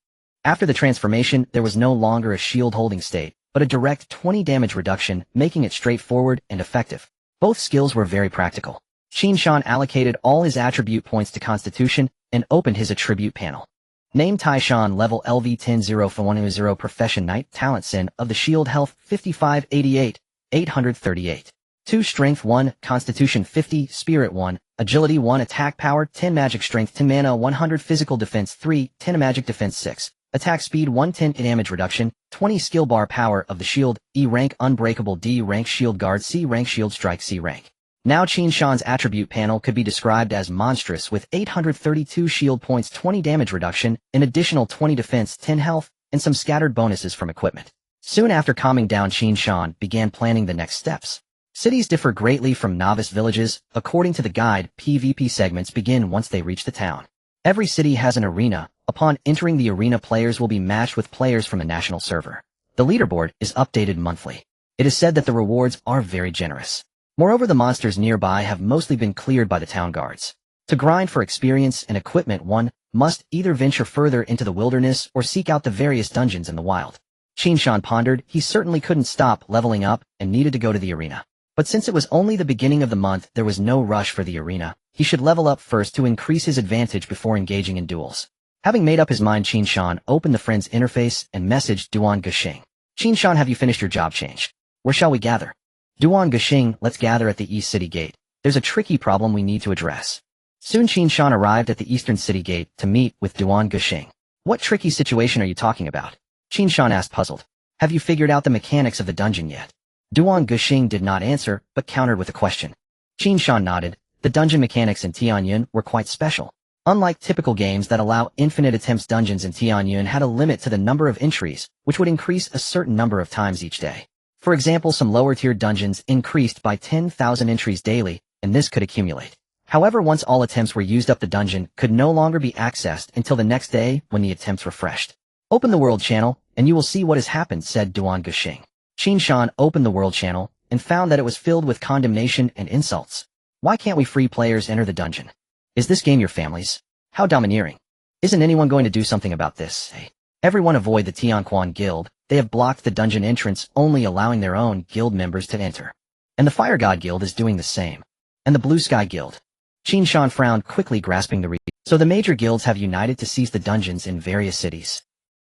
After the transformation, there was no longer a shield-holding state, but a direct 20 damage reduction, making it straightforward and effective. Both skills were very practical. Qin Shan allocated all his attribute points to Constitution and opened his attribute panel. Name, Taishan, level LV 10-0-1-0, profession knight, talent sin of the shield, health 5588, 838. 2 strength 1, constitution 50, spirit 1, agility 1, attack power 10, magic strength 10, mana 100, physical defense 3, 10, magic defense 6. Attack speed 110, damage reduction, 20 skill bar power of the shield, E rank unbreakable, D rank shield guard, C rank shield strike, C rank. Now Qin Shan's attribute panel could be described as monstrous with 832 shield points, 20 damage reduction, an additional 20 defense, 10 health, and some scattered bonuses from equipment. Soon after calming down, Qin Shan began planning the next steps. Cities differ greatly from novice villages. According to the guide, PvP segments begin once they reach the town. Every city has an arena. Upon entering the arena, players will be matched with players from a national server. The leaderboard is updated monthly. It is said that the rewards are very generous. Moreover, the monsters nearby have mostly been cleared by the town guards. To grind for experience and equipment, one must either venture further into the wilderness or seek out the various dungeons in the wild. Qin Shan pondered. He certainly couldn't stop leveling up and needed to go to the arena. But since it was only the beginning of the month, there was no rush for the arena. He should level up first to increase his advantage before engaging in duels. Having made up his mind, Qin Shan opened the friend's interface and messaged Duan Guxing. Qin Shan, have you finished your job change? Where shall we gather? Duan Guxing, let's gather at the East City Gate. There's a tricky problem we need to address. Soon Qin Shan arrived at the Eastern City Gate to meet with Duan Guxing. What tricky situation are you talking about? Qin Shan asked, puzzled. Have you figured out the mechanics of the dungeon yet? Duan Guxing did not answer, but countered with a question. Qin Shan nodded. The dungeon mechanics in Tianyun were quite special. Unlike typical games that allow infinite attempts, dungeons in Tianyun had a limit to the number of entries, which would increase a certain number of times each day. For example, some lower-tier dungeons increased by 10,000 entries daily, and this could accumulate. However, once all attempts were used up, the dungeon could no longer be accessed until the next day when the attempts refreshed. Open the world channel, and you will see what has happened, said Duan Guxing. Qin Shan opened the world channel and found that it was filled with condemnation and insults. Why can't we free players enter the dungeon? Is this game your family's? How domineering. Isn't anyone going to do something about this? Hey, everyone avoid the Tianquan Guild. They have blocked the dungeon entrance, only allowing their own guild members to enter. And the Fire God Guild is doing the same. And the Blue Sky Guild. Qin Shan frowned, quickly grasping the reason. So the major guilds have united to seize the dungeons in various cities.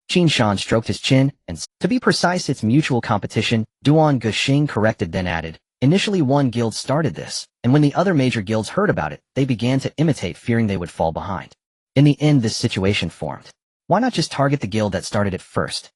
Qin Shan stroked his chin, and to be precise, it's mutual competition, Duan Guxing corrected, then added. Initially one guild started this, and when the other major guilds heard about it, they began to imitate, fearing they would fall behind. In the end, this situation formed. Why not just target the guild that started it first?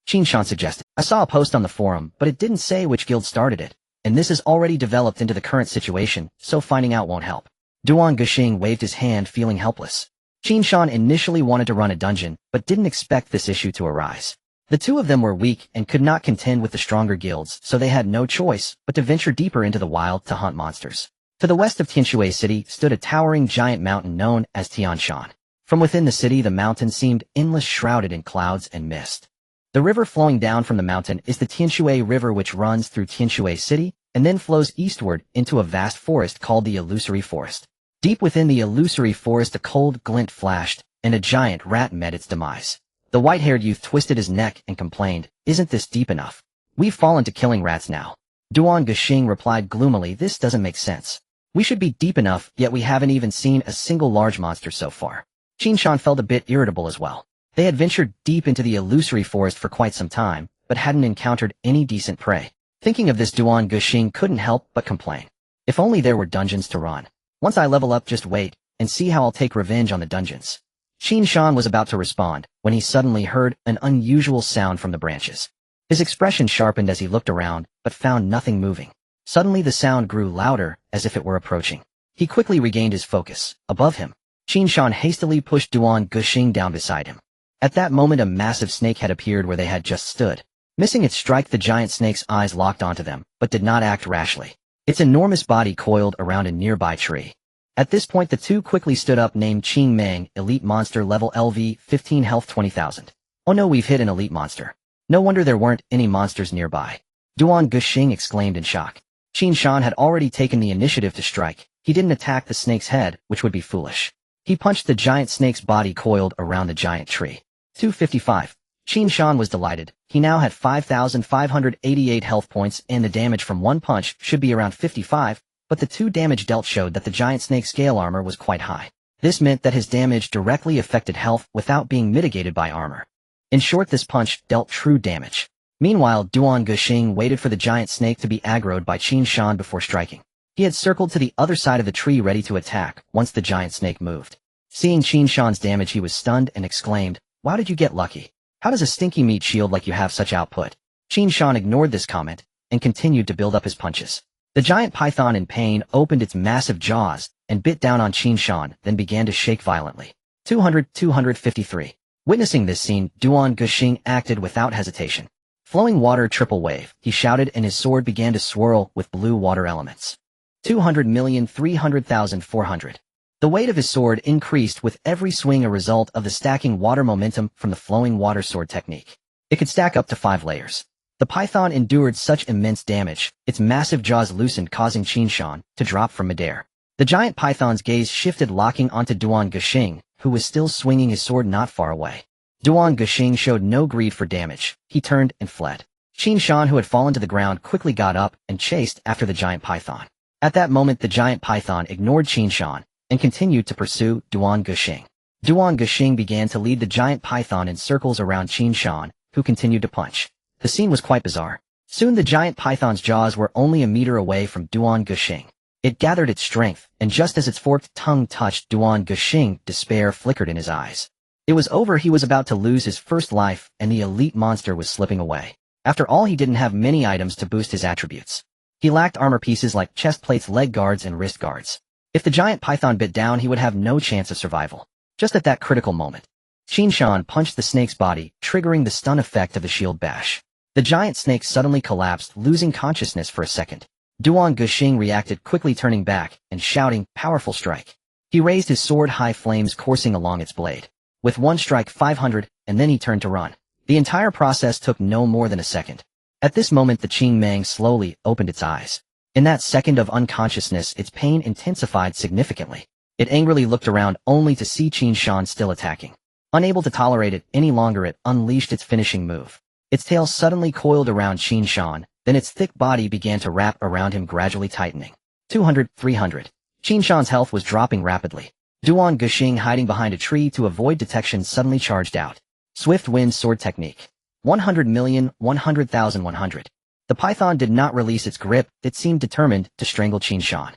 Qin Shan suggested. I saw a post on the forum, but it didn't say which guild started it, and this has already developed into the current situation, so finding out won't help. Duan Guxing waved his hand, feeling helpless. Qin Shan initially wanted to run a dungeon, but didn't expect this issue to arise. The two of them were weak and could not contend with the stronger guilds, so they had no choice but to venture deeper into the wild to hunt monsters. To the west of Tianshui City stood a towering giant mountain known as Qin Shan. From within the city, the mountain seemed endless, shrouded in clouds and mist. The river flowing down from the mountain is the Tianshui River, which runs through Tianshui City and then flows eastward into a vast forest called the Illusory Forest. Deep within the Illusory Forest, a cold glint flashed, and a giant rat met its demise. The white-haired youth twisted his neck and complained, "Isn't this deep enough? We've fallen to killing rats now." Duan Guxing replied gloomily, "This doesn't make sense. We should be deep enough, yet we haven't even seen a single large monster so far." Qin Shan felt a bit irritable as well. They had ventured deep into the Illusory Forest for quite some time, but hadn't encountered any decent prey. Thinking of this, Duan Guxing couldn't help but complain. If only there were dungeons to run. Once I level up, just wait, and see how I'll take revenge on the dungeons. Qin Shan was about to respond, when he suddenly heard an unusual sound from the branches. His expression sharpened as he looked around, but found nothing moving. Suddenly the sound grew louder, as if it were approaching. He quickly regained his focus. Above him, Qin Shan hastily pushed Duan Guxing down beside him. At that moment, a massive snake had appeared where they had just stood. Missing its strike, the giant snake's eyes locked onto them, but did not act rashly. Its enormous body coiled around a nearby tree. At this point, the two quickly stood up, named Qing Meng, elite monster, level LV, 15 health, 20,000. Oh no, we've hit an elite monster. No wonder there weren't any monsters nearby. Duan Guxing exclaimed in shock. Qin Shan had already taken the initiative to strike. He didn't attack the snake's head, which would be foolish. He punched the giant snake's body coiled around the giant tree. 255. Qin Shan was delighted. He now had 5,588 health points, and the damage from one punch should be around 55, but the 2 damage dealt showed that the giant snake's scale armor was quite high. This meant that his damage directly affected health without being mitigated by armor. In short, this punch dealt true damage. Meanwhile, Duan Guxing waited for the giant snake to be aggroed by Qin Shan before striking. He had circled to the other side of the tree, ready to attack once the giant snake moved. Seeing Qin Shan's damage, he was stunned and exclaimed, "Wow, did you get lucky?" How does a stinky meat shield like you have such output? Qin Shan ignored this comment and continued to build up his punches. The giant python in pain opened its massive jaws and bit down on Qin Shan, then began to shake violently. 253. Witnessing this scene, Duan Guxing acted without hesitation. Flowing water triple wave, he shouted, and his sword began to swirl with blue water elements. 200,300,400. The weight of his sword increased with every swing, a result of the stacking water momentum from the flowing water sword technique. It could stack up to 5 layers. The python endured such immense damage, its massive jaws loosened, causing Qin Shan to drop from midair. The giant python's gaze shifted, locking onto Duan Guxing, who was still swinging his sword not far away. Duan Guxing showed no greed for damage. He turned and fled. Qin Shan, who had fallen to the ground, quickly got up and chased after the giant python. At that moment, the giant python ignored Qin Shan and continued to pursue Duan Guxing. Duan Guxing began to lead the giant python in circles around Qin Shan, who continued to punch. The scene was quite bizarre. Soon the giant python's jaws were only a meter away from Duan Guxing. It gathered its strength, and just as its forked tongue touched Duan Guxing, despair flickered in his eyes. It was over. He was about to lose his first life, and the elite monster was slipping away. After all, he didn't have many items to boost his attributes. He lacked armor pieces like chest plates, leg guards, and wrist guards. If the giant python bit down, he would have no chance of survival. Just at that critical moment, Qin Shan punched the snake's body, triggering the stun effect of the shield bash. The giant snake suddenly collapsed, losing consciousness for a second. Duan Guxing reacted quickly, turning back and shouting, "Powerful strike." He raised his sword, high flames coursing along its blade. With one strike, 500, and then he turned to run. The entire process took no more than a second. At this moment, the Qing Mang slowly opened its eyes. In that second of unconsciousness, its pain intensified significantly. It angrily looked around, only to see Qin Shan still attacking. Unable to tolerate it any longer, it unleashed its finishing move. Its tail suddenly coiled around Qin Shan, then its thick body began to wrap around him, gradually tightening. 200, 300. Qin Shan's health was dropping rapidly. Duan Guxing, hiding behind a tree to avoid detection, suddenly charged out. Swift Wind Sword Technique. 100,000,000, 100,000, 100. The python did not release its grip. It seemed determined to strangle Qin Shan.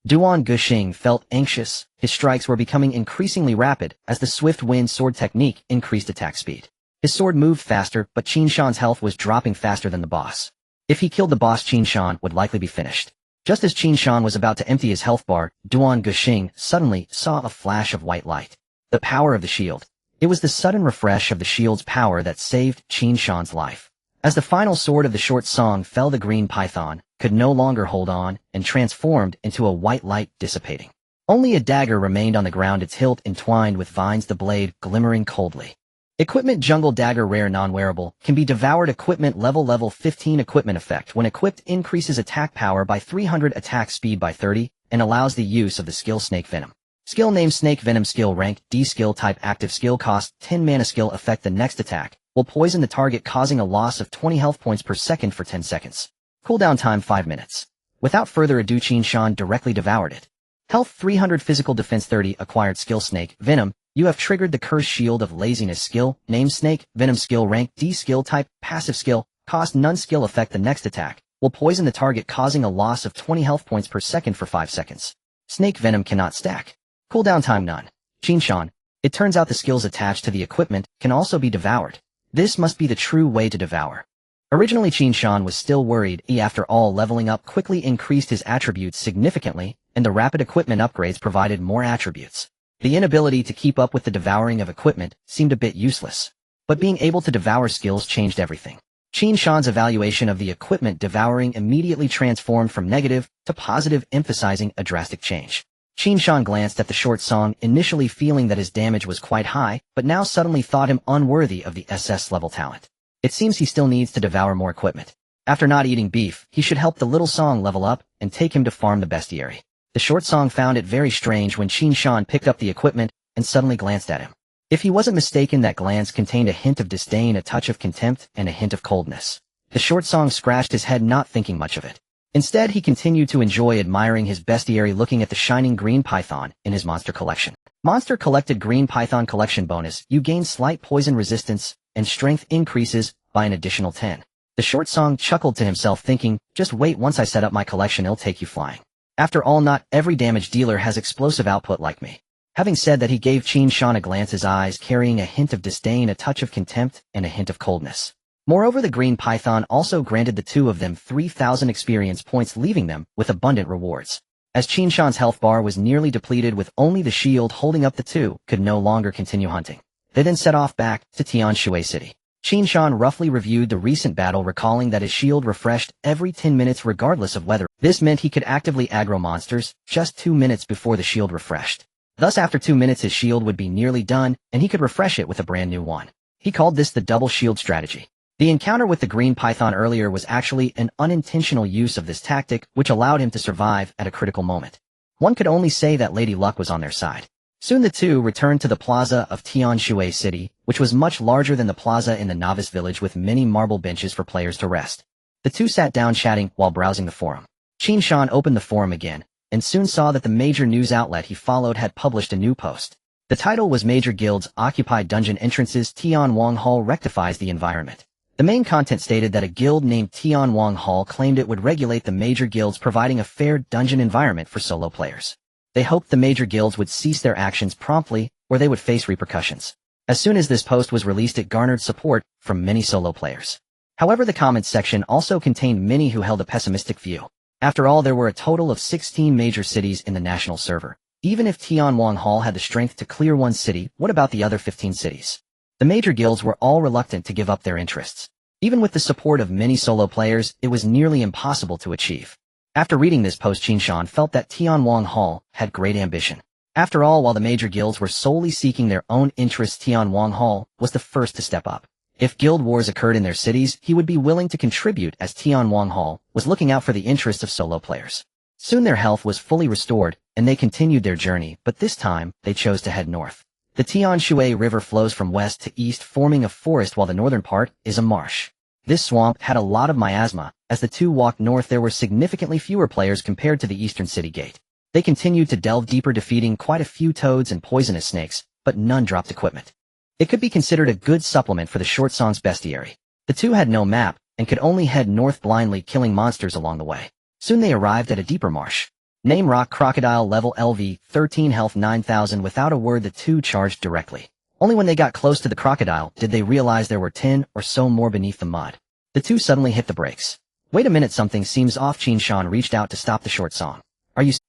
Duan Guxing felt anxious. His strikes were becoming increasingly rapid as the Swift Wind Sword Technique increased attack speed. His sword moved faster, but Qin Shan's health was dropping faster than the boss. If he killed the boss, Qin Shan would likely be finished. Just as Qin Shan was about to empty his health bar, Duan Guxing suddenly saw a flash of white light. The power of the shield. It was the sudden refresh of the shield's power that saved Qin Shan's life. As the final sword of the short song fell, the green python could no longer hold on and transformed into a white light, dissipating. Only a dagger remained on the ground, its hilt entwined with vines, the blade glimmering coldly. Equipment: Jungle Dagger, rare, non-wearable, can be devoured. Equipment level 15. Equipment effect: when equipped, increases attack power by 300, attack speed by 30, and allows the use of the skill Snake Venom. Skill name: Snake Venom. Skill rank D. Skill type: active. Skill cost 10 mana. Skill effect: the next attack will poison the target, causing a loss of 20 health points per second for 10 seconds. Cooldown time 5 minutes. Without further ado, Qin Shan directly devoured it. Health 300, physical defense 30, acquired skill Snake Venom. You have triggered the Cursed Shield of Laziness. Skill name: Snake Venom. Skill rank D. Skill type: passive. Skill cost none. Skill effect: the next attack will poison the target, causing a loss of 20 health points per second for 5 seconds. Snake Venom cannot stack. Cooldown time none. Qin Shan. It turns out the skills attached to the equipment can also be devoured. This must be the true way to devour. Originally, Qin Shan was still worried. After all, leveling up quickly increased his attributes significantly, and the rapid equipment upgrades provided more attributes. The inability to keep up with the devouring of equipment seemed a bit useless. But being able to devour skills changed everything. Qin Shan's evaluation of the equipment devouring immediately transformed from negative to positive, emphasizing a drastic change. Qin Shan glanced at the short song, initially feeling that his damage was quite high, but now suddenly thought him unworthy of the SS level talent. It seems he still needs to devour more equipment. After not eating beef, he should help the little song level up and take him to farm the bestiary. The short song found it very strange when Qin Shan picked up the equipment and suddenly glanced at him. If he wasn't mistaken, that glance contained a hint of disdain, a touch of contempt, and a hint of coldness. The short song scratched his head, not thinking much of it. Instead, he continued to enjoy admiring his bestiary, looking at the shining green python in his monster collection. Monster collected: green python collection bonus. You gain slight poison resistance, and strength increases by an additional 10. The short song chuckled to himself, thinking, just wait, once I set up my collection, it'll take you flying. After all, not every damage dealer has explosive output like me. Having said that, he gave Qin Shan a glance, his eyes carrying a hint of disdain, a touch of contempt, and a hint of coldness. Moreover, the green python also granted the two of them 3,000 experience points, leaving them with abundant rewards. As Qin Shan's health bar was nearly depleted, with only the shield holding up, the two could no longer continue hunting. They then set off back to Tianshui City. Qin Shan roughly reviewed the recent battle, recalling that his shield refreshed every 10 minutes regardless of weather. This meant he could actively aggro monsters just 2 minutes before the shield refreshed. Thus, after 2 minutes his shield would be nearly done, and he could refresh it with a brand new one. He called this the double shield strategy. The encounter with the green python earlier was actually an unintentional use of this tactic, which allowed him to survive at a critical moment. One could only say that Lady Luck was on their side. Soon the two returned to the plaza of Tianshui City, which was much larger than the plaza in the novice village, with many marble benches for players to rest. The two sat down chatting while browsing the forum. Qin Shan opened the forum again, and soon saw that the major news outlet he followed had published a new post. The title was Major Guilds Occupy Dungeon Entrances, Tianwang Hall Rectifies the Environment. The main content stated that a guild named Tianwang Hall claimed it would regulate the major guilds, providing a fair dungeon environment for solo players. They hoped the major guilds would cease their actions promptly, or they would face repercussions. As soon as this post was released, it garnered support from many solo players. However, the comments section also contained many who held a pessimistic view. After all, there were a total of 16 major cities in the national server. Even if Tianwang Hall had the strength to clear one city, what about the other 15 cities? The major guilds were all reluctant to give up their interests. Even with the support of many solo players, it was nearly impossible to achieve. After reading this post, Qin Shan felt that Tianwang Hall had great ambition. After all, while the major guilds were solely seeking their own interests, Tianwang Hall was the first to step up. If guild wars occurred in their cities, he would be willing to contribute, as Tianwang Hall was looking out for the interests of solo players. Soon their health was fully restored, and they continued their journey, but this time, they chose to head north. The Tianshui River flows from west to east, forming a forest, while the northern part is a marsh. This swamp had a lot of miasma. As the two walked north, there were significantly fewer players compared to the eastern city gate. They continued to delve deeper, defeating quite a few toads and poisonous snakes, but none dropped equipment. It could be considered a good supplement for the Short Song's bestiary. The two had no map, and could only head north blindly, killing monsters along the way. Soon they arrived at a deeper marsh. Name Rock Crocodile, level LV, 13 health 9,000. Without a word, the two charged directly. Only when they got close to the crocodile did they realize there were 10 or so more beneath the mud. The two suddenly hit the brakes. Wait a minute, something seems off. Qin Shan reached out to stop the Short Song.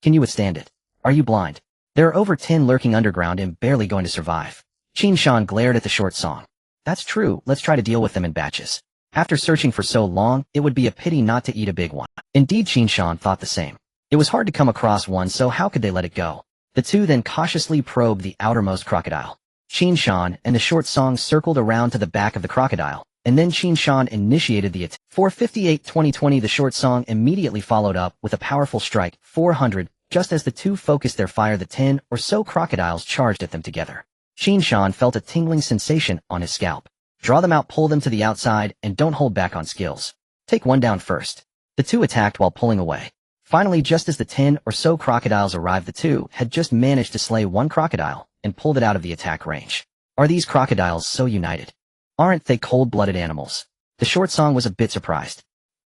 Can you withstand it? Are you blind? There are over 10 lurking underground and barely going to survive. Qin Shan glared at the Short Song. That's true, let's try to deal with them in batches. After searching for so long, it would be a pity not to eat a big one. Indeed, Qin Shan thought the same. It was hard to come across one, so how could they let it go? The two then cautiously probed the outermost crocodile. Qin Shan and the Short Song circled around to the back of the crocodile, and then Qin Shan initiated the attack. 458-2020. The Short Song immediately followed up with a powerful strike, 400. Just as the two focused their fire, the 10 or so crocodiles charged at them together. Qin Shan felt a tingling sensation on his scalp. Draw them out, pull them to the outside, and don't hold back on skills. Take one down first. The two attacked while pulling away. Finally, just as the 10 or so crocodiles arrived, the two had just managed to slay one crocodile and pulled it out of the attack range. Are these crocodiles so united? Aren't they cold-blooded animals? The Short Song was a bit surprised.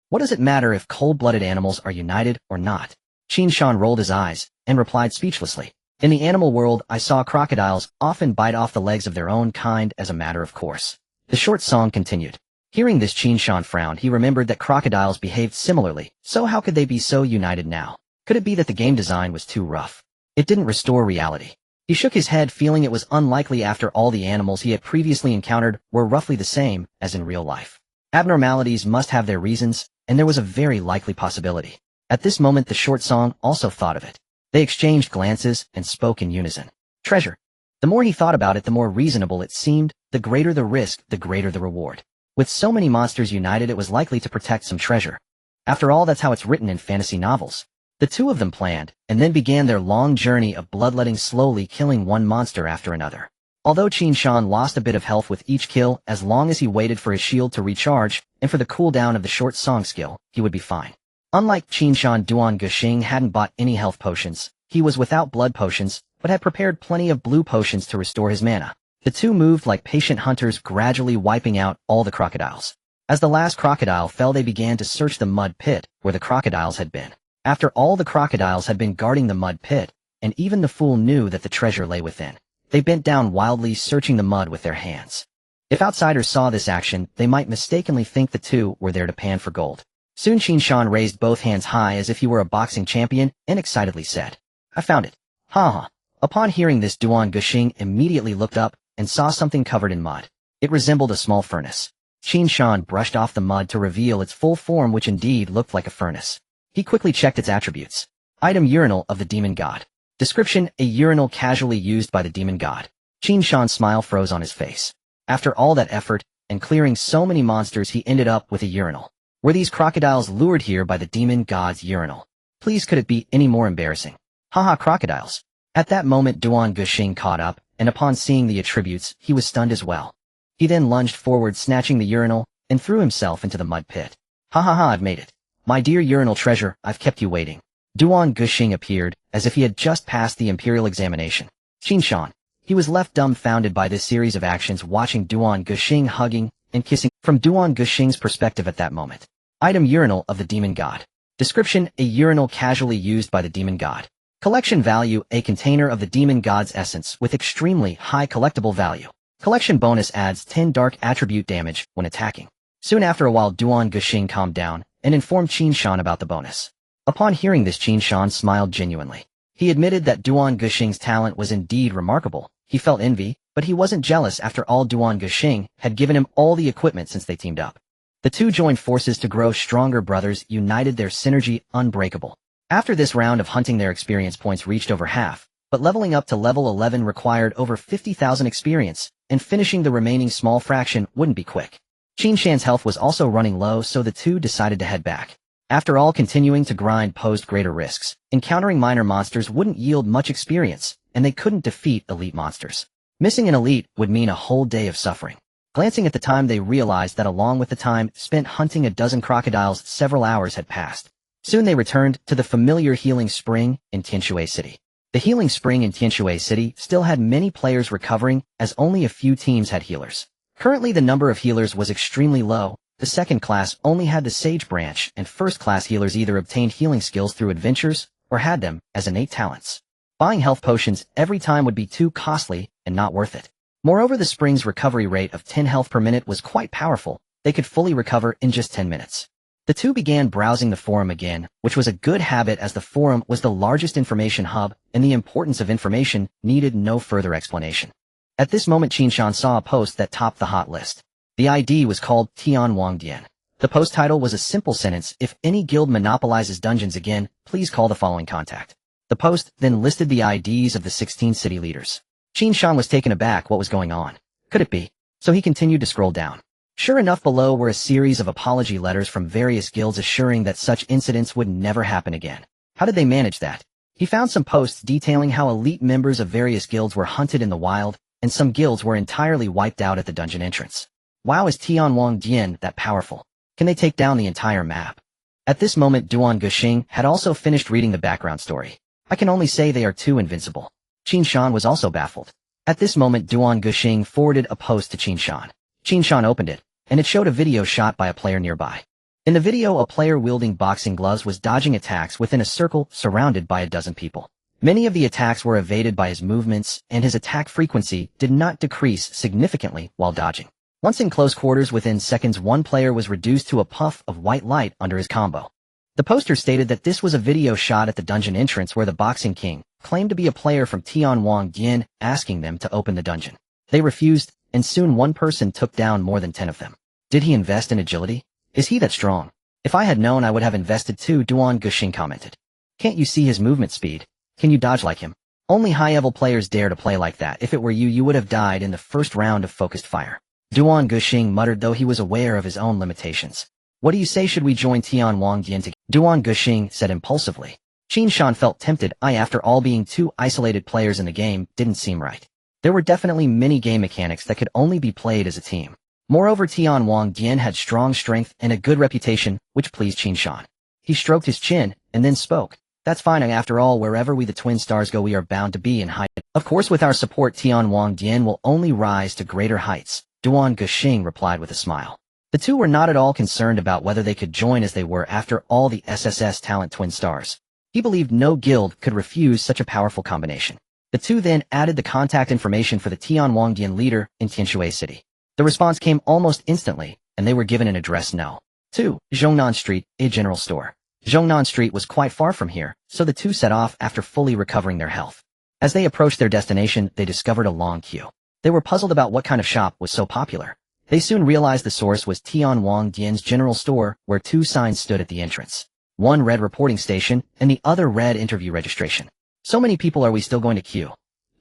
What does it matter if cold-blooded animals are united or not? Qin Shan rolled his eyes and replied speechlessly. In the animal world, I saw crocodiles often bite off the legs of their own kind as a matter of course. The Short Song continued. Hearing this, Qin Shan frowned. He remembered that crocodiles behaved similarly, so how could they be so united now? Could it be that the game design was too rough? It didn't restore reality. He shook his head, feeling it was unlikely after all the animals he had previously encountered were roughly the same as in real life. Abnormalities must have their reasons, and there was a very likely possibility. At this moment, the Short Song also thought of it. They exchanged glances and spoke in unison. Treasure. The more he thought about it, the more reasonable it seemed. The greater the risk, the greater the reward. With so many monsters united, it was likely to protect some treasure. After all, that's how it's written in fantasy novels. The two of them planned, and then began their long journey of bloodletting, slowly killing one monster after another. Although Qin Shan lost a bit of health with each kill, as long as he waited for his shield to recharge, and for the cooldown of the Short Song skill, he would be fine. Unlike Qin Shan, Duan Guxing hadn't bought any health potions. He was without blood potions, but had prepared plenty of blue potions to restore his mana. The two moved like patient hunters, gradually wiping out all the crocodiles. As the last crocodile fell, they began to search the mud pit where the crocodiles had been. After all the crocodiles had been guarding the mud pit, and even the fool knew that the treasure lay within. They bent down wildly, searching the mud with their hands. If outsiders saw this action, they might mistakenly think the two were there to pan for gold. Soon Qin Shan raised both hands high as if he were a boxing champion and excitedly said, "I found it. Ha ha." Upon hearing this, Duan Guxing immediately looked up and saw something covered in mud. It resembled a small furnace. Qin Shan brushed off the mud to reveal its full form, which indeed looked like a furnace. He quickly checked its attributes. Item: urinal of the demon god. Description: a urinal casually used by the demon god. Qin Shan's smile froze on his face. After all that effort and clearing so many monsters, he ended up with a urinal. Were these crocodiles lured here by the demon god's urinal? Please, could it be any more embarrassing? Haha, crocodiles. At that moment, Duan Guxing caught up, and upon seeing the attributes, he was stunned as well. He then lunged forward, snatching the urinal, and threw himself into the mud pit. Ha ha ha, I've made it. My dear urinal treasure, I've kept you waiting. Duan Guxing appeared, as if he had just passed the imperial examination. Qin Shan. He was left dumbfounded by this series of actions, watching Duan Guxing hugging and kissing. From Duan Guxing's perspective at that moment. Item: urinal of the demon god. Description: a urinal casually used by the demon god. Collection value: a container of the demon god's essence with extremely high collectible value. Collection bonus: adds 10 dark attribute damage when attacking. Soon after a while, Duan Guxing calmed down and informed Qin Shan about the bonus. Upon hearing this, Qin Shan smiled genuinely. He admitted that Duan Guxing's talent was indeed remarkable. He felt envy, but he wasn't jealous. After all, Duan Guxing had given him all the equipment since they teamed up. The two joined forces to grow stronger. Brothers united, their synergy unbreakable. After this round of hunting, their experience points reached over half, but leveling up to level 11 required over 50,000 experience, and finishing the remaining small fraction wouldn't be quick. Qin Shan's health was also running low, so the two decided to head back. After all, continuing to grind posed greater risks. Encountering minor monsters wouldn't yield much experience, and they couldn't defeat elite monsters. Missing an elite would mean a whole day of suffering. Glancing at the time, they realized that along with the time spent hunting a dozen crocodiles, several hours had passed. Soon they returned to the familiar healing spring in Tianshui City. The healing spring in Tianshui City still had many players recovering, as only a few teams had healers. Currently, the number of healers was extremely low. The second class only had the Sage branch, and first class healers either obtained healing skills through adventures or had them as innate talents. Buying health potions every time would be too costly and not worth it. Moreover, the spring's recovery rate of 10 health per minute was quite powerful. They could fully recover in just 10 minutes. The two began browsing the forum again, which was a good habit as the forum was the largest information hub, and the importance of information needed no further explanation. At this moment, Qin Shan saw a post that topped the hot list. The ID was called Tian Wang Dian. The post title was a simple sentence: if any guild monopolizes dungeons again, please call the following contact. The post then listed the IDs of the 16 city leaders. Qin Shan was taken aback. What was going on? Could it be? So he continued to scroll down. Sure enough, below were a series of apology letters from various guilds assuring that such incidents would never happen again. How did they manage that? He found some posts detailing how elite members of various guilds were hunted in the wild, and some guilds were entirely wiped out at the dungeon entrance. Wow, is Tian Wang Dian that powerful? Can they take down the entire map? At this moment, Duan Guxing had also finished reading the background story. I can only say they are too invincible. Qin Shan was also baffled. At this moment, Duan Guxing forwarded a post to Qin Shan. Qin Shan opened it, and it showed a video shot by a player nearby. In the video, a player wielding boxing gloves was dodging attacks within a circle surrounded by a dozen people. Many of the attacks were evaded by his movements, and his attack frequency did not decrease significantly while dodging. Once in close quarters, within seconds, one player was reduced to a puff of white light under his combo. The poster stated that this was a video shot at the dungeon entrance where the Boxing King claimed to be a player from Tian Wang Dian, asking them to open the dungeon. They refused, and soon one person took down more than 10 of them. Did he invest in agility? Is he that strong? If I had known, I would have invested too, Duan Guxing commented. Can't you see his movement speed? Can you dodge like him? Only high-level players dare to play like that. If it were you, you would have died in the first round of focused fire. Duan Guxing muttered, though he was aware of his own limitations. What do you say, should we join Tian Wang Dian together? Duan Guxing said impulsively. Qin Shan felt tempted. After all, being two isolated players in the game didn't seem right. There were definitely many game mechanics that could only be played as a team. Moreover, Tian Wang Dian had strong strength and a good reputation, which pleased Qin Shan. He stroked his chin, and then spoke. That's fine. After all, wherever we the twin stars go, we are bound to be in height. Of course, with our support, Tian Wang Dian will only rise to greater heights. Duan Guxing replied with a smile. The two were not at all concerned about whether they could join, as they were, after all, the SSS talent twin stars. He believed no guild could refuse such a powerful combination. The two then added the contact information for the Tianwangdian leader in Tianshui City. The response came almost instantly, and they were given an address No. 2, Zhongnan Street, a general store. Zhongnan Street was quite far from here, so the two set off after fully recovering their health. As they approached their destination, they discovered a long queue. They were puzzled about what kind of shop was so popular. They soon realized the source was Tianwangdian's general store, where two signs stood at the entrance. One read reporting station, and the other read interview registration. So many people, are we still going to queue?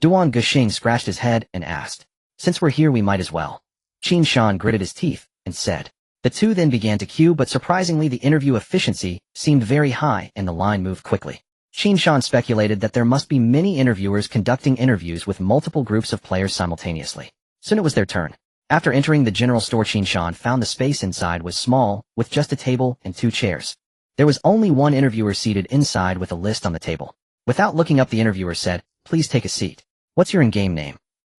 Duan Guxing scratched his head and asked. Since we're here, we might as well. Qin Shan gritted his teeth and said. The two then began to queue, but surprisingly the interview efficiency seemed very high and the line moved quickly. Qin Shan speculated that there must be many interviewers conducting interviews with multiple groups of players simultaneously. Soon it was their turn. After entering the general store, Qin Shan found the space inside was small, with just a table and two chairs. There was only one interviewer seated inside with a list on the table. Without looking up, the interviewer said, "Please take a seat. What's your in-game name?"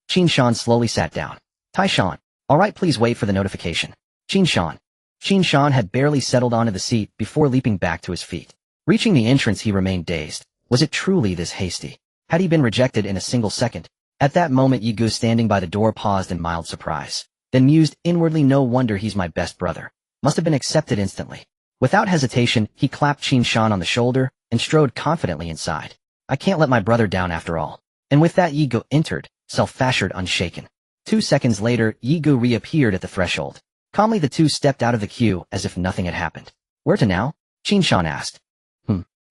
Qin Shan slowly sat down. Tai Shan. All right, please wait for the notification. Qin Shan. Qin Shan had barely settled onto the seat before leaping back to his feet. Reaching the entrance, he remained dazed. Was it truly this hasty? Had he been rejected in a single second? At that moment, Yi Gu, standing by the door, paused in mild surprise, then mused inwardly, no wonder he's my best brother. Must have been accepted instantly. Without hesitation, he clapped Qin Shan on the shoulder and strode confidently inside. I can't let my brother down after all. And with that, Yi Gu entered, self-fassured, unshaken. 2 seconds later, Yi Gu reappeared at the threshold. Calmly, the two stepped out of the queue as if nothing had happened. Where to now? Qin Shan asked.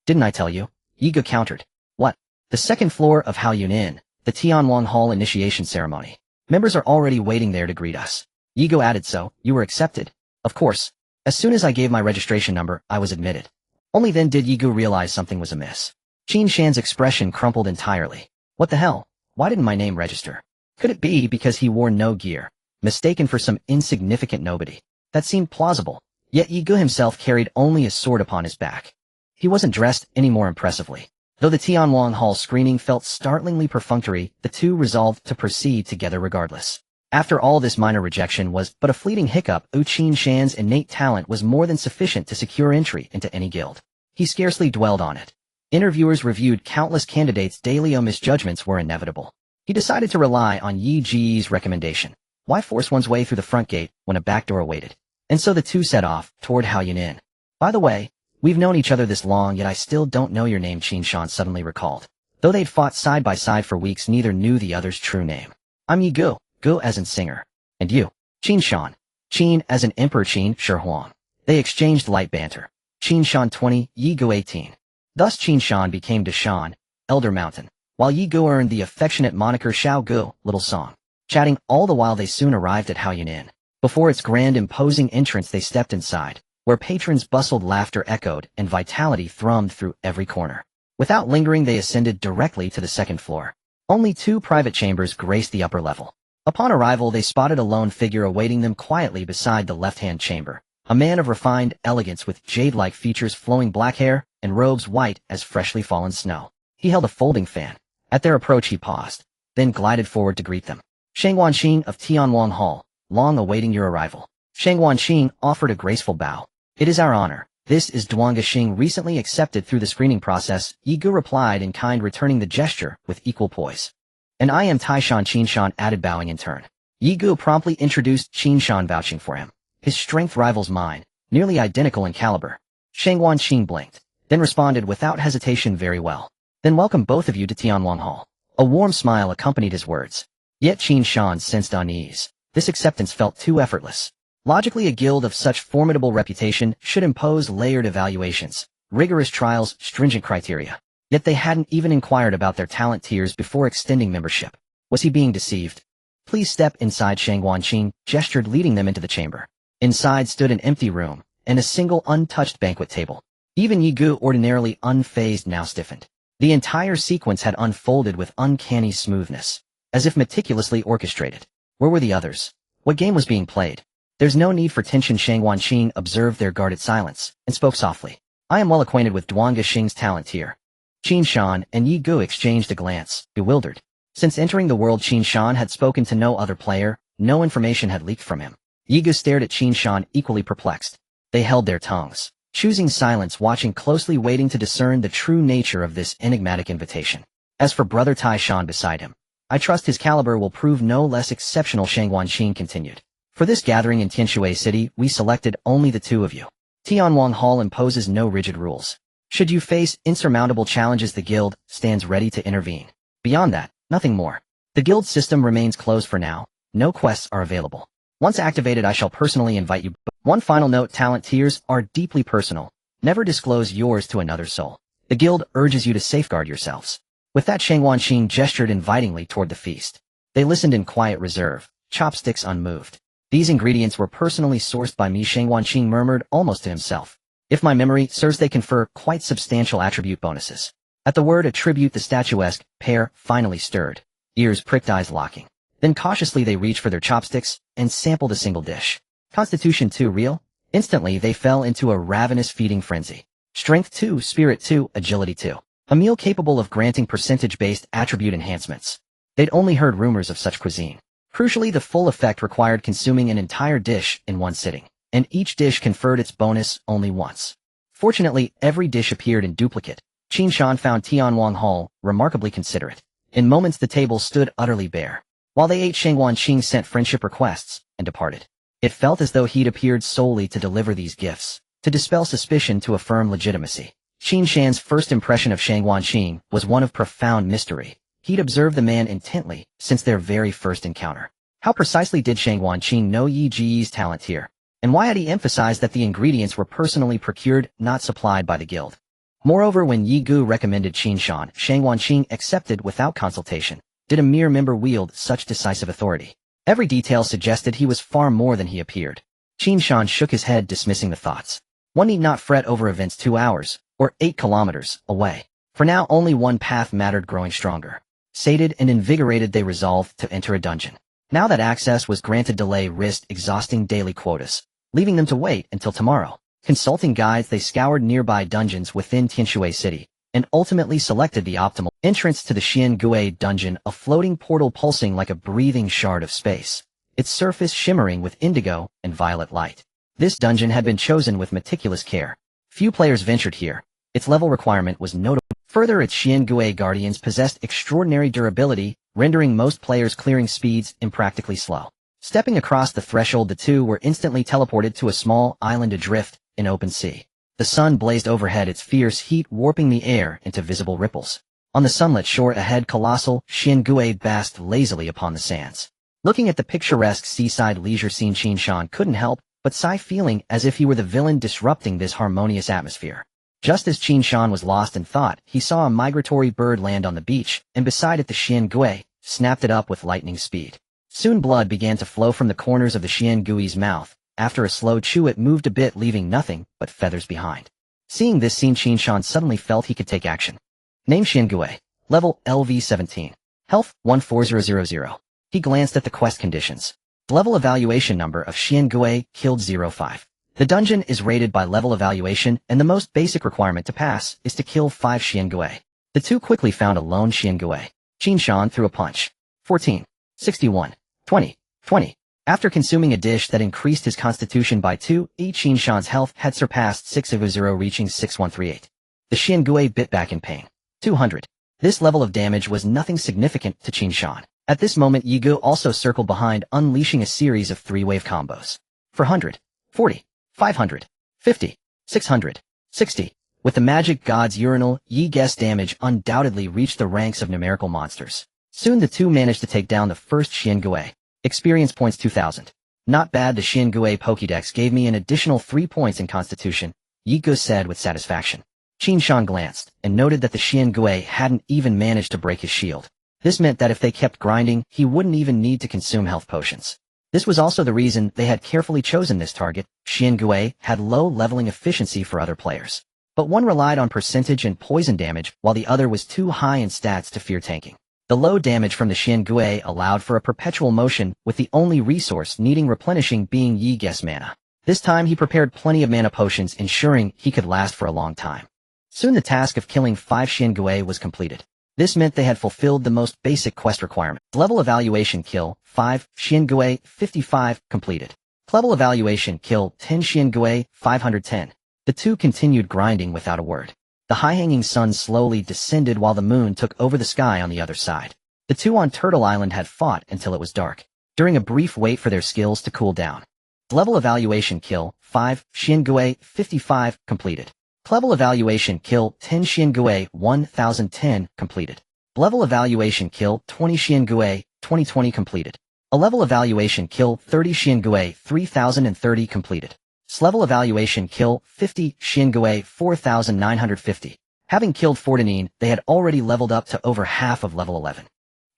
Didn't I tell you? Yi Gu countered. What? The second floor of Hao Yun Inn, the Tianwang Hall initiation ceremony. Members are already waiting there to greet us. Yi Gu added. So, you were accepted? Of course. As soon as I gave my registration number, I was admitted. Only then did Yi Gu realize something was amiss. Qin Shan's expression crumpled entirely. What the hell? Why didn't my name register? Could it be because he wore no gear, mistaken for some insignificant nobody? That seemed plausible. Yet Yi Gu himself carried only a sword upon his back. He wasn't dressed any more impressively. Though the Tianwang Hall screening felt startlingly perfunctory, the two resolved to proceed together regardless. After all, this minor rejection was but a fleeting hiccup. Qin Shan's innate talent was more than sufficient to secure entry into any guild. He scarcely dwelled on it. Interviewers reviewed countless candidates daily. Misjudgments were inevitable. He decided to rely on Yi Ji's recommendation. Why force one's way through the front gate when a back door awaited? And so the two set off toward Hao Yun Inn. By the way, we've known each other this long, yet I still don't know your name, Qin Shan suddenly recalled. Though they'd fought side by side for weeks, neither knew the other's true name. I'm Yi Gu, Gu as in singer. And you? Qin Shan. Qin as in Emperor Qin, Shi Huang. They exchanged light banter. Qin Shan 20, Yi Gu 18. Thus Qin Shan became Deshan, Elder Mountain, while Yi Gu earned the affectionate moniker Xiao Gu, Little Song. Chatting all the while, they soon arrived at Hao Yun Inn. Before its grand imposing entrance, they stepped inside, where patrons bustled, laughter echoed, and vitality thrummed through every corner. Without lingering, they ascended directly to the second floor. Only 2 private chambers graced the upper level. Upon arrival, they spotted a lone figure awaiting them quietly beside the left-hand chamber. A man of refined elegance with jade-like features, flowing black hair, and robes white as freshly fallen snow. He held a folding fan. At their approach, he paused, then glided forward to greet them. Shang Wanqing of Tianwang Hall, long awaiting your arrival. Shang Wanqing offered a graceful bow. It is our honor. This is Duan Guxing, recently accepted through the screening process. Yi Gu replied in kind, returning the gesture with equal poise. And I am Tai Shan, Qin Shan added, bowing in turn. Yi Gu promptly introduced Qin Shan, vouching for him. His strength rivals mine, nearly identical in caliber. Shang Wanqing blinked, then responded without hesitation, very well. Then welcome both of you to Tianwang Hall. A warm smile accompanied his words. Yet Qin Shan sensed unease. This acceptance felt too effortless. Logically, a guild of such formidable reputation should impose layered evaluations, rigorous trials, stringent criteria. Yet they hadn't even inquired about their talent tiers before extending membership. Was he being deceived? Please step inside, Shang Wanqing gestured, leading them into the chamber. Inside stood an empty room, and a single untouched banquet table. Even Yi Gu, ordinarily unfazed, now stiffened. The entire sequence had unfolded with uncanny smoothness, as if meticulously orchestrated. Where were the others? What game was being played? There's no need for tension. Shang Wanqing observed their guarded silence, and spoke softly. I am well acquainted with Duan Guxing's talent tier. Qin Shan and Yi Gu exchanged a glance, bewildered. Since entering the world, Qin Shan had spoken to no other player, no information had leaked from him. Yi Gu stared at Qin Shan, equally perplexed. They held their tongues. choosing silence, watching closely, waiting to discern the true nature of this enigmatic invitation. As for Brother Qin Shan beside him, I trust his caliber will prove no less exceptional. Shangguanqing continued. For this gathering in Tianshui City, we selected only the two of you. Tianwang Hall imposes no rigid rules. Should you face insurmountable challenges, the guild stands ready to intervene. Beyond that, nothing more. The guild system remains closed for now. No quests are available. Once activated, I shall personally invite you. One final note: talent tiers are deeply personal. Never disclose yours to another soul. The guild urges you to safeguard yourselves. With that, Shangguanqing gestured invitingly toward the feast. They listened in quiet reserve, chopsticks unmoved. These ingredients were personally sourced by me. Shangguanqing murmured almost to himself. If my memory serves, they confer quite substantial attribute bonuses. At the word attribute, the statuesque pair finally stirred, ears pricked, eyes locking. Then cautiously they reached for their chopsticks and sampled a single dish. Constitution 2 real? Instantly they fell into a ravenous feeding frenzy. Strength 2, Spirit 2, Agility 2. A meal capable of granting percentage-based attribute enhancements. They'd only heard rumors of such cuisine. Crucially, the full effect required consuming an entire dish in one sitting, and each dish conferred its bonus only once. Fortunately, every dish appeared in duplicate. Qin Shan found Tianwang Hall remarkably considerate. In moments the table stood utterly bare. While they ate, Shangguanqing sent friendship requests and departed. It felt as though he'd appeared solely to deliver these gifts, to dispel suspicion, to affirm legitimacy. Qin Shan's first impression of Shangguanqing was one of profound mystery. He'd observed the man intently since their very first encounter. How precisely did Shangguanqing know Yi Ji's talent here? And why had he emphasized that the ingredients were personally procured, not supplied by the guild? Moreover, when Yi Gu recommended Qin Shan, Shangguanqing accepted without consultation. Did a mere member wield such decisive authority? Every detail suggested he was far more than he appeared. Qin Shan shook his head, dismissing the thoughts. One need not fret over events 2 hours, or 8 kilometers, away. For now, only one path mattered: growing stronger. Sated and invigorated, they resolved to enter a dungeon. Now that access was granted, delay risked exhausting daily quotas, leaving them to wait until tomorrow. Consulting guides, they scoured nearby dungeons within Tianshui City, and ultimately selected the optimal entrance to the Xiangui dungeon, a floating portal pulsing like a breathing shard of space, its surface shimmering with indigo and violet light. This dungeon had been chosen with meticulous care. Few players ventured here. Its level requirement was notable. Further, its Xiangui guardians possessed extraordinary durability, rendering most players' clearing speeds impractically slow. Stepping across the threshold, the two were instantly teleported to a small island adrift in open sea. The sun blazed overhead, its fierce heat warping the air into visible ripples. On the sunlit shore ahead, colossal Xiangui basked lazily upon the sands. Looking at the picturesque seaside leisure scene, Qin Shan couldn't help but sigh, feeling as if he were the villain disrupting this harmonious atmosphere. Just as Qin Shan was lost in thought, he saw a migratory bird land on the beach, and beside it the Xiangui snapped it up with lightning speed. Soon blood began to flow from the corners of the Xiangui's mouth. After a slow chew, it moved a bit, leaving nothing but feathers behind. Seeing this scene, Qin Shan suddenly felt he could take action. Name: Xiangui. Level LV17. Health 14000. He glanced at the quest conditions. Level evaluation number of Xiangui killed 05. The dungeon is rated by level evaluation, and the most basic requirement to pass is to kill 5 Xiangui. The two quickly found a lone Xiangui. Qin Shan threw a punch. 14. 61. 20. 20. After consuming a dish that increased his constitution by 2, Qin Shan's health had surpassed 600, reaching 6138. The Xiangui bit back in pain. 200. This level of damage was nothing significant to Qin Shan. At this moment, Yi Gu also circled behind, unleashing a series of 3-wave combos. 400. 40. 500. 50. 600. 60. With the magic god's urinal, Yi Gu's damage undoubtedly reached the ranks of numerical monsters. Soon the two managed to take down the first Xiangui. Experience points 2000. Not bad. The Xiangui Pokédex gave me an additional 3 points in constitution, Yi Gu said with satisfaction. Qin Shan glanced and noted that the Xiangui hadn't even managed to break his shield. This meant that if they kept grinding, he wouldn't even need to consume health potions. This was also the reason they had carefully chosen this target. Xiangui had low leveling efficiency for other players, but one relied on percentage and poison damage, while the other was too high in stats to fear tanking. The low damage from the Xiangui allowed for a perpetual motion, with the only resource needing replenishing being Yi Gu's mana. This time he prepared plenty of mana potions, ensuring he could last for a long time. Soon the task of killing 5 Xiangui was completed. This meant they had fulfilled the most basic quest requirement. Level evaluation: kill 5 Xiangui 55 completed. Level evaluation: kill 10 Xiangui 510. The two continued grinding without a word. The high-hanging sun slowly descended while the moon took over the sky on the other side. The two on Turtle Island had fought until it was dark, during a brief wait for their skills to cool down. Level evaluation kill 5, Xiangui 55, completed. Level evaluation kill 10 Xiangui 1010, completed. Level evaluation kill 20 Xiangui 2020, completed. A level evaluation kill 30 Xiangui 3030, completed. Level evaluation kill 50 Xiangui 4950. Having killed Fortinine, they had already leveled up to over half of level 11.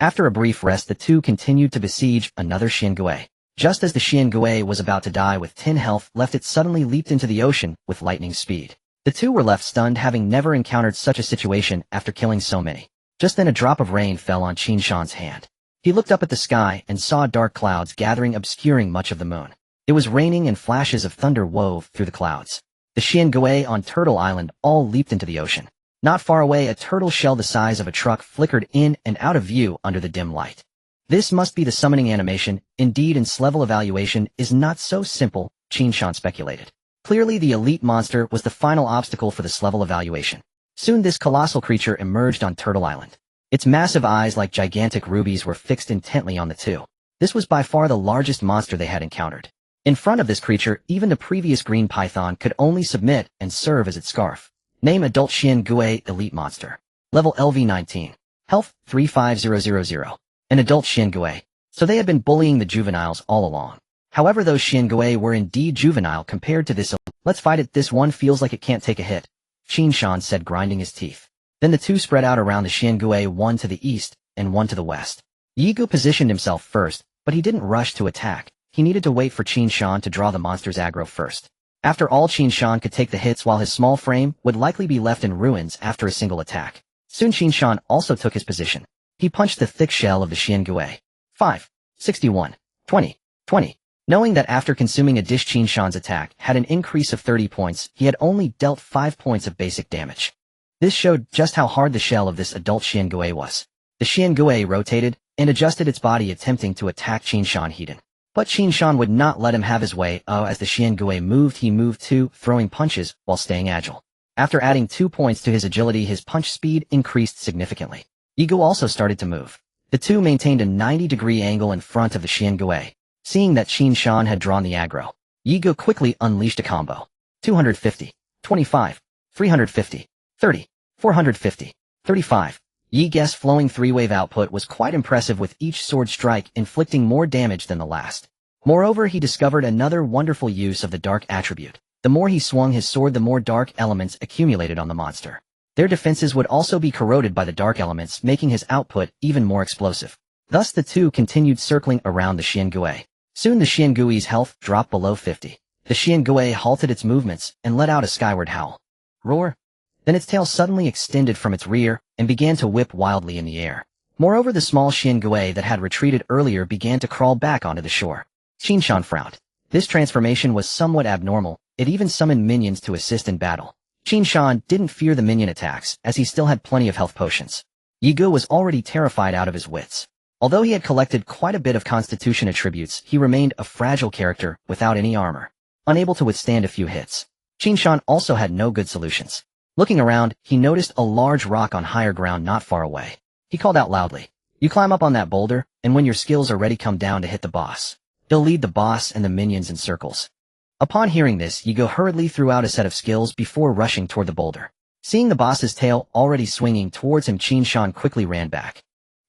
After a brief rest, the two continued to besiege another Xiangui. Just as the Xiangui was about to die with 10 health left, it suddenly leaped into the ocean with lightning speed. The two were left stunned, having never encountered such a situation after killing so many. Just then a drop of rain fell on Qin Shan's hand. He looked up at the sky and saw dark clouds gathering, obscuring much of the moon. It was raining and flashes of thunder wove through the clouds. The Xiangui on Turtle Island all leaped into the ocean. Not far away, a turtle shell the size of a truck flickered in and out of view under the dim light. This must be the summoning animation. Indeed, its level evaluation is not so simple, Qin Shan speculated. Clearly, the elite monster was the final obstacle for this level evaluation. Soon this colossal creature emerged on Turtle Island. Its massive eyes like gigantic rubies were fixed intently on the two. This was by far the largest monster they had encountered. In front of this creature, even the previous green python could only submit and serve as its scarf. Name Adult Xiangui Elite Monster. Level LV19. Health 35000. An adult Xiangui. So they had been bullying the juveniles all along. However, those Xiangui were indeed juvenile compared to this. Let's fight it. This one feels like it can't take a hit, Qin Shan said, grinding his teeth. Then the two spread out around the Xiangui, one to the east and one to the west. Yigu positioned himself first, but he didn't rush to attack. He needed to wait for Qin Shan to draw the monster's aggro first. After all, Qin Shan could take the hits while his small frame would likely be left in ruins after a single attack. Soon Qin Shan also took his position. He punched the thick shell of the Xiangui. 5, 61, 20, 20. Knowing that after consuming a dish, Qin Shan's attack had an increase of 30 points, he had only dealt 5 points of basic damage. This showed just how hard the shell of this adult Xiangui was. The Xiangui rotated and adjusted its body, attempting to attack Qin Shan hidden. But Qin Shan would not let him have his way. As the Xiangui moved, he moved too, throwing punches while staying agile. After adding 2 points to his agility, his punch speed increased significantly. Yigu also started to move. The two maintained a 90-degree angle in front of the Xiangui. Seeing that Qin Shan had drawn the aggro, Yigu quickly unleashed a combo. 250, 25, 350, 30, 450, 35. Yigue's flowing three-wave output was quite impressive, with each sword strike inflicting more damage than the last. Moreover, he discovered another wonderful use of the dark attribute. The more he swung his sword, the more dark elements accumulated on the monster. Their defenses would also be corroded by the dark elements, making his output even more explosive. Thus the two continued circling around the Xiangui. Soon the Xiangui's health dropped below 50. The Xiangui halted its movements and let out a skyward howl. Roar! Then its tail suddenly extended from its rear and began to whip wildly in the air. Moreover, the small Xiangui that had retreated earlier began to crawl back onto the shore. Qin Shan frowned. This transformation was somewhat abnormal. It even summoned minions to assist in battle. Qin Shan didn't fear the minion attacks, as he still had plenty of health potions. Yigu was already terrified out of his wits. Although he had collected quite a bit of constitution attributes, he remained a fragile character without any armor, unable to withstand a few hits. Qin Shan also had no good solutions. Looking around, he noticed a large rock on higher ground not far away. He called out loudly, "You climb up on that boulder, and when your skills are ready, come down to hit the boss. He'll lead the boss and the minions in circles." Upon hearing this, Yigu hurriedly threw out a set of skills before rushing toward the boulder. Seeing the boss's tail already swinging towards him, Qin Shan quickly ran back.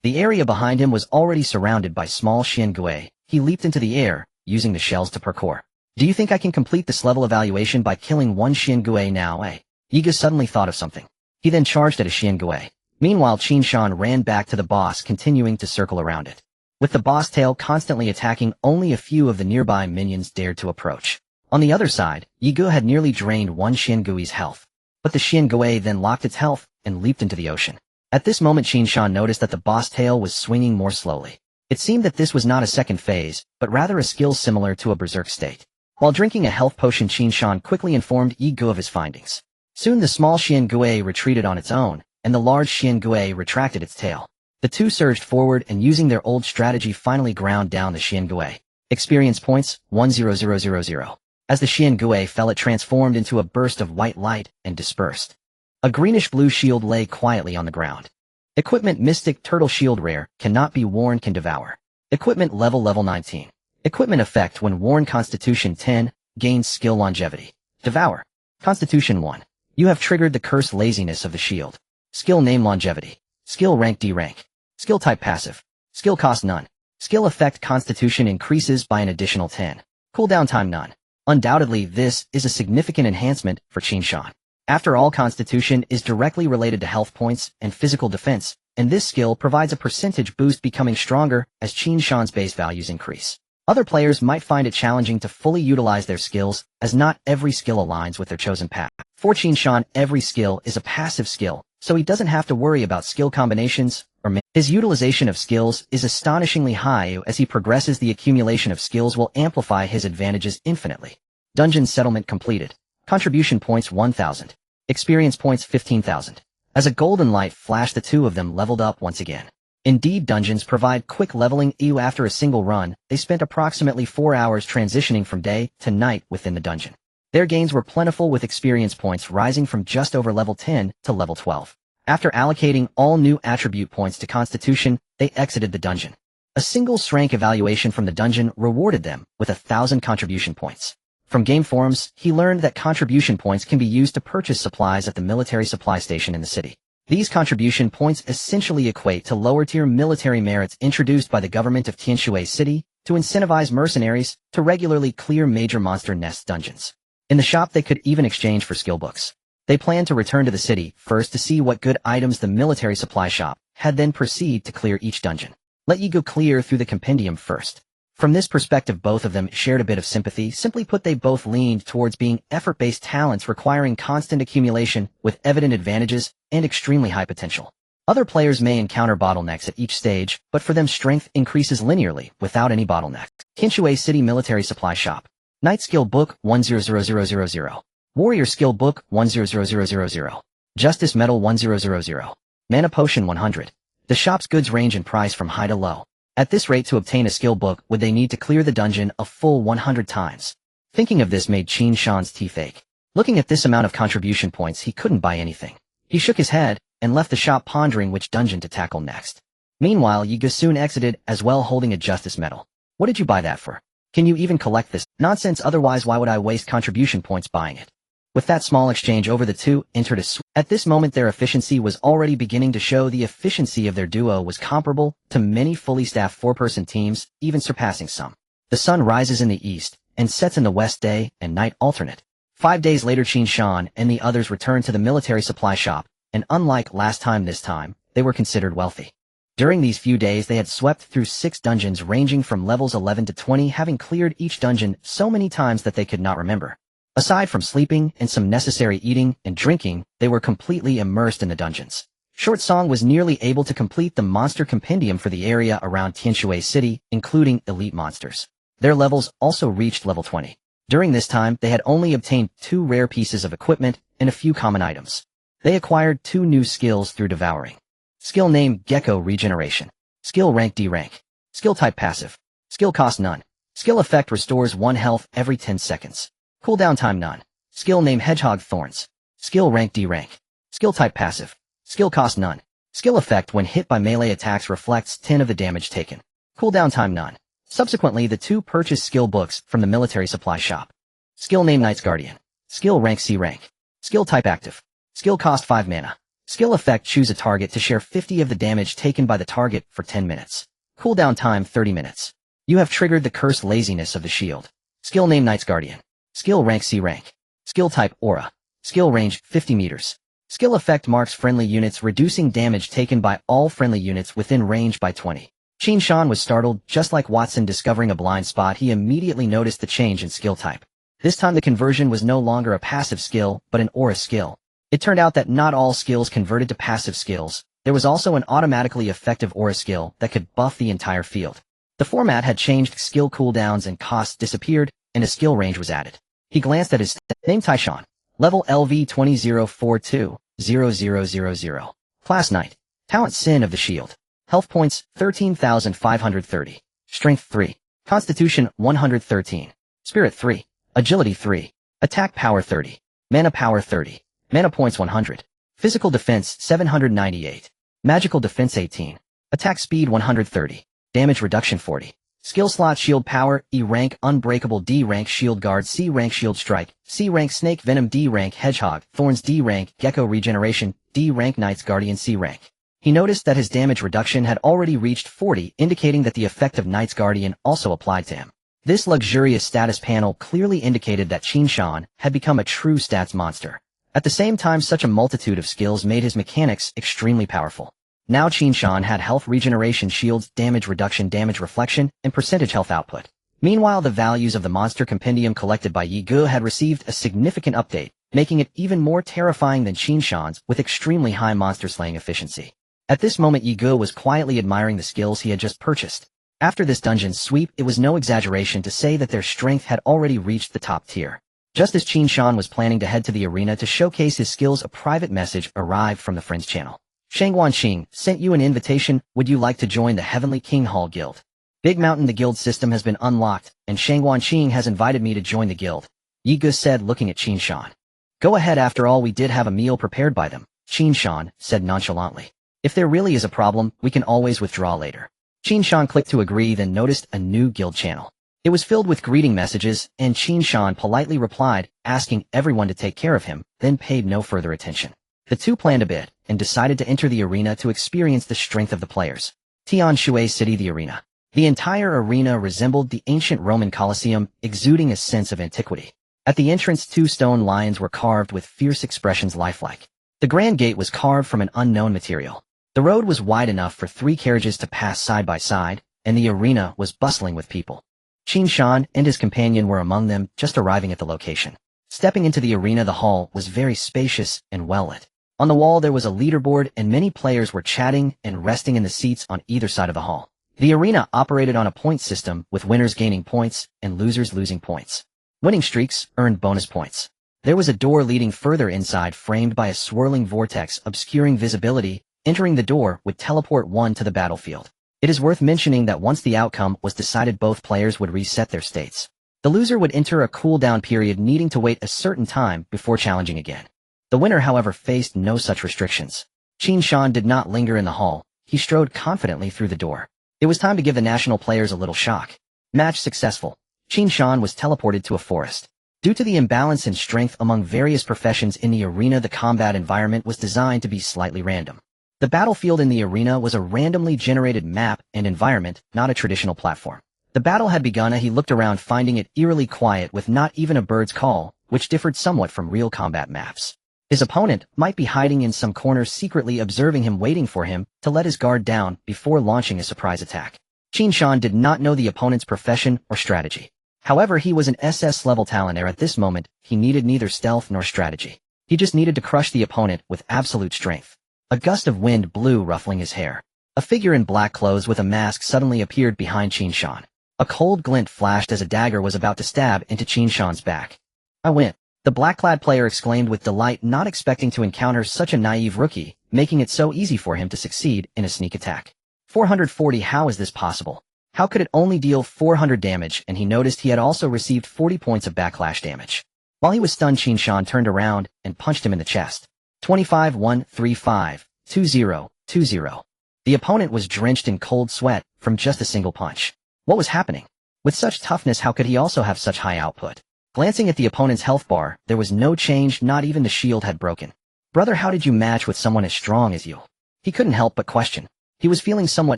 The area behind him was already surrounded by small Xiangui. He leaped into the air, using the shells to parkour. "Do you think I can complete this level evaluation by killing one Xiangui now, eh?" Yigu suddenly thought of something. He then charged at a Xiangui. Meanwhile, Qin Shan ran back to the boss, continuing to circle around it. With the boss tail constantly attacking, only a few of the nearby minions dared to approach. On the other side, Yigu had nearly drained one Xiangui's health. But the Xiangui then locked its health and leaped into the ocean. At this moment, Qin Shan noticed that the boss tail was swinging more slowly. It seemed that this was not a second phase, but rather a skill similar to a berserk state. While drinking a health potion, Qin Shan quickly informed Yigu of his findings. Soon the small Xiangui retreated on its own, and the large Xiangui retracted its tail. The two surged forward and, using their old strategy, finally ground down the Xiangui. Experience points, 10000. As the Xiangui fell, it transformed into a burst of white light and dispersed. A greenish-blue shield lay quietly on the ground. Equipment Mystic Turtle Shield Rare, cannot be worn, can devour. Equipment level 19. Equipment effect when worn Constitution 10, gains skill longevity. Devour. Constitution 1. You have triggered the curse laziness of the shield. Skill name longevity. Skill rank D rank. Skill type passive. Skill cost none. Skill effect Constitution increases by an additional 10. Cooldown time none. Undoubtedly, this is a significant enhancement for Qin Shan. After all, Constitution is directly related to health points and physical defense, and this skill provides a percentage boost, becoming stronger as Qin Shan's base values increase. Other players might find it challenging to fully utilize their skills, as not every skill aligns with their chosen path. For Qin Shan, every skill is a passive skill, so he doesn't have to worry about skill combinations or his utilization of skills is astonishingly high. As he progresses, the accumulation of skills will amplify his advantages infinitely. Dungeon settlement completed. Contribution points 1,000. Experience points 15,000. As a golden light flashed, the two of them leveled up once again. Indeed, dungeons provide quick leveling. After a single run, they spent approximately 4 hours transitioning from day to night within the dungeon. Their gains were plentiful, with experience points rising from just over level 10 to level 12. After allocating all new attribute points to Constitution, they exited the dungeon. A single rank evaluation from the dungeon rewarded them with 1,000 contribution points. From game forums, he learned that contribution points can be used to purchase supplies at the military supply station in the city. These contribution points essentially equate to lower-tier military merits introduced by the government of Tianshui City to incentivize mercenaries to regularly clear major monster nest dungeons. In the shop, they could even exchange for skill books. They planned to return to the city first to see what good items the military supply shop had, then proceed to clear each dungeon. Let ye go clear through the compendium first. From this perspective, both of them shared a bit of sympathy. Simply put, they both leaned towards being effort-based talents requiring constant accumulation with evident advantages and extremely high potential. Other players may encounter bottlenecks at each stage, but for them strength increases linearly without any bottleneck. Tianshui City Military Supply Shop. Knight Skill Book 100000. Warrior Skill Book 100000. Justice Medal 1000. Mana Potion 100. The shop's goods range in price from high to low. At this rate, to obtain a skill book, would they need to clear the dungeon a full 100 times? Thinking of this made Qin Shan's teeth ache. Looking at this amount of contribution points, he couldn't buy anything. He shook his head and left the shop, pondering which dungeon to tackle next. Meanwhile, Yiga soon exited as well, holding a justice medal. What did you buy that for? Can you even collect this? Nonsense, otherwise why would I waste contribution points buying it? With that small exchange over, the two entered a At this moment, their efficiency was already beginning to show. The efficiency of their duo was comparable to many fully staffed 4-person teams, even surpassing some. The sun rises in the east and sets in the west, day and night alternate. 5 days later, Qin Shan and the others returned to the military supply shop, and unlike last time, this time, they were considered wealthy. During these few days, they had swept through 6 dungeons ranging from levels 11 to 20, having cleared each dungeon so many times that they could not remember. Aside from sleeping and some necessary eating and drinking, they were completely immersed in the dungeons. Short Song was nearly able to complete the monster compendium for the area around Tianshui City, including elite monsters. Their levels also reached level 20. During this time, they had only obtained 2 rare pieces of equipment and a few common items. They acquired 2 new skills through devouring. Skill name Gecko Regeneration. Skill rank D rank. Skill type passive. Skill cost none. Skill effect restores 1 health every 10 seconds. Cooldown time none. Skill name Hedgehog Thorns. Skill rank D rank. Skill type passive. Skill cost none. Skill effect when hit by melee attacks reflects 10 of the damage taken. Cooldown time none. Subsequently, the two purchased skill books from the military supply shop. Skill name Knight's Guardian. Skill rank C rank. Skill type active. Skill cost 5 mana. Skill effect choose a target to share 50 of the damage taken by the target for 10 minutes. Cooldown time 30 minutes. You have triggered the cursed laziness of the shield. Skill name Knight's Guardian. Skill rank C rank. Skill type Aura. Skill range 50 meters. Skill effect marks friendly units, reducing damage taken by all friendly units within range by 20. Qin Shan was startled. Just like Watson discovering a blind spot, he immediately noticed the change in skill type. This time the conversion was no longer a passive skill, but an aura skill. It turned out that not all skills converted to passive skills. There was also an automatically effective aura skill that could buff the entire field. The format had changed, skill cooldowns and costs disappeared, and a skill range was added. He glanced at his name Taishan. Level LV 2042000. Class Knight. Talent Sin of the Shield. Health points 13,530. Strength 3. Constitution 113. Spirit 3. Agility 3. Attack power 30. Mana power 30. Mana points 100. Physical defense 798. Magical defense 18. Attack speed 130. Damage reduction 40. Skill slot shield power, E rank unbreakable, D rank shield guard, C rank shield strike, C rank snake venom, D rank hedgehog, thorns, D rank gecko regeneration, D rank knight's guardian, C rank. He noticed that his damage reduction had already reached 40, indicating that the effect of knight's guardian also applied to him. This luxurious status panel clearly indicated that Qin Shan had become a true stats monster. At the same time, such a multitude of skills made his mechanics extremely powerful. Now Qin Shan had health regeneration shields, damage reduction, damage reflection, and percentage health output. Meanwhile, the values of the monster compendium collected by Yi Ge had received a significant update, making it even more terrifying than Qin Shan's with extremely high monster slaying efficiency. At this moment, Yi Ge was quietly admiring the skills he had just purchased. After this dungeon sweep, it was no exaggeration to say that their strength had already reached the top tier. Just as Qin Shan was planning to head to the arena to showcase his skills, a private message arrived from the Friends channel. Shangguan Xing sent you an invitation. Would you like to join the Heavenly King Hall Guild? Big Mountain, the guild system has been unlocked, and Shangguan Xing has invited me to join the guild, Yi Ge said, looking at Qin Shan. Go ahead, after all we did have a meal prepared by them, Qin Shan said nonchalantly. If there really is a problem, we can always withdraw later. Qin Shan clicked to agree, then noticed a new guild channel. It was filled with greeting messages, and Qin Shan politely replied, asking everyone to take care of him, then paid no further attention. The two planned a bit, and decided to enter the arena to experience the strength of the players. Tian Shui City, the arena. The entire arena resembled the ancient Roman Colosseum, exuding a sense of antiquity. At the entrance, two stone lions were carved with fierce expressions lifelike. The grand gate was carved from an unknown material. The road was wide enough for 3 carriages to pass side by side, and the arena was bustling with people. Qin Shan and his companion were among them, just arriving at the location. Stepping into the arena, the hall was very spacious and well-lit. On the wall there was a leaderboard, and many players were chatting and resting in the seats on either side of the hall. The arena operated on a point system, with winners gaining points and losers losing points. Winning streaks earned bonus points. There was a door leading further inside, framed by a swirling vortex obscuring visibility. Entering the door would teleport one to the battlefield. It is worth mentioning that once the outcome was decided, both players would reset their states. The loser would enter a cooldown period, needing to wait a certain time before challenging again. The winner, however, faced no such restrictions. Qin Shan did not linger in the hall. He strode confidently through the door. It was time to give the national players a little shock. Match successful. Qin Shan was teleported to a forest. Due to the imbalance in strength among various professions in the arena, the combat environment was designed to be slightly random. The battlefield in the arena was a randomly generated map and environment, not a traditional platform. The battle had begun, and he looked around, finding it eerily quiet with not even a bird's call, which differed somewhat from real combat maps. His opponent might be hiding in some corner, secretly observing him, waiting for him to let his guard down before launching a surprise attack. Qin Shan did not know the opponent's profession or strategy. However, he was an SS-level talenter at this moment. He needed neither stealth nor strategy. He just needed to crush the opponent with absolute strength. A gust of wind blew, ruffling his hair. A figure in black clothes with a mask suddenly appeared behind Qin Shan. A cold glint flashed as a dagger was about to stab into Qin Shan's back. I win. The black-clad player exclaimed with delight, not expecting to encounter such a naive rookie, making it so easy for him to succeed in a sneak attack. 440, how is this possible? How could it only deal 400 damage? And he noticed he had also received 40 points of backlash damage. While he was stunned, Qin Shan turned around and punched him in the chest. 25-1-3-5, 2-0, 2-0. The opponent was drenched in cold sweat from just a single punch. What was happening? With such toughness, how could he also have such high output? Glancing at the opponent's health bar, there was no change, not even the shield had broken. Brother, how did you match with someone as strong as you? He couldn't help but question. He was feeling somewhat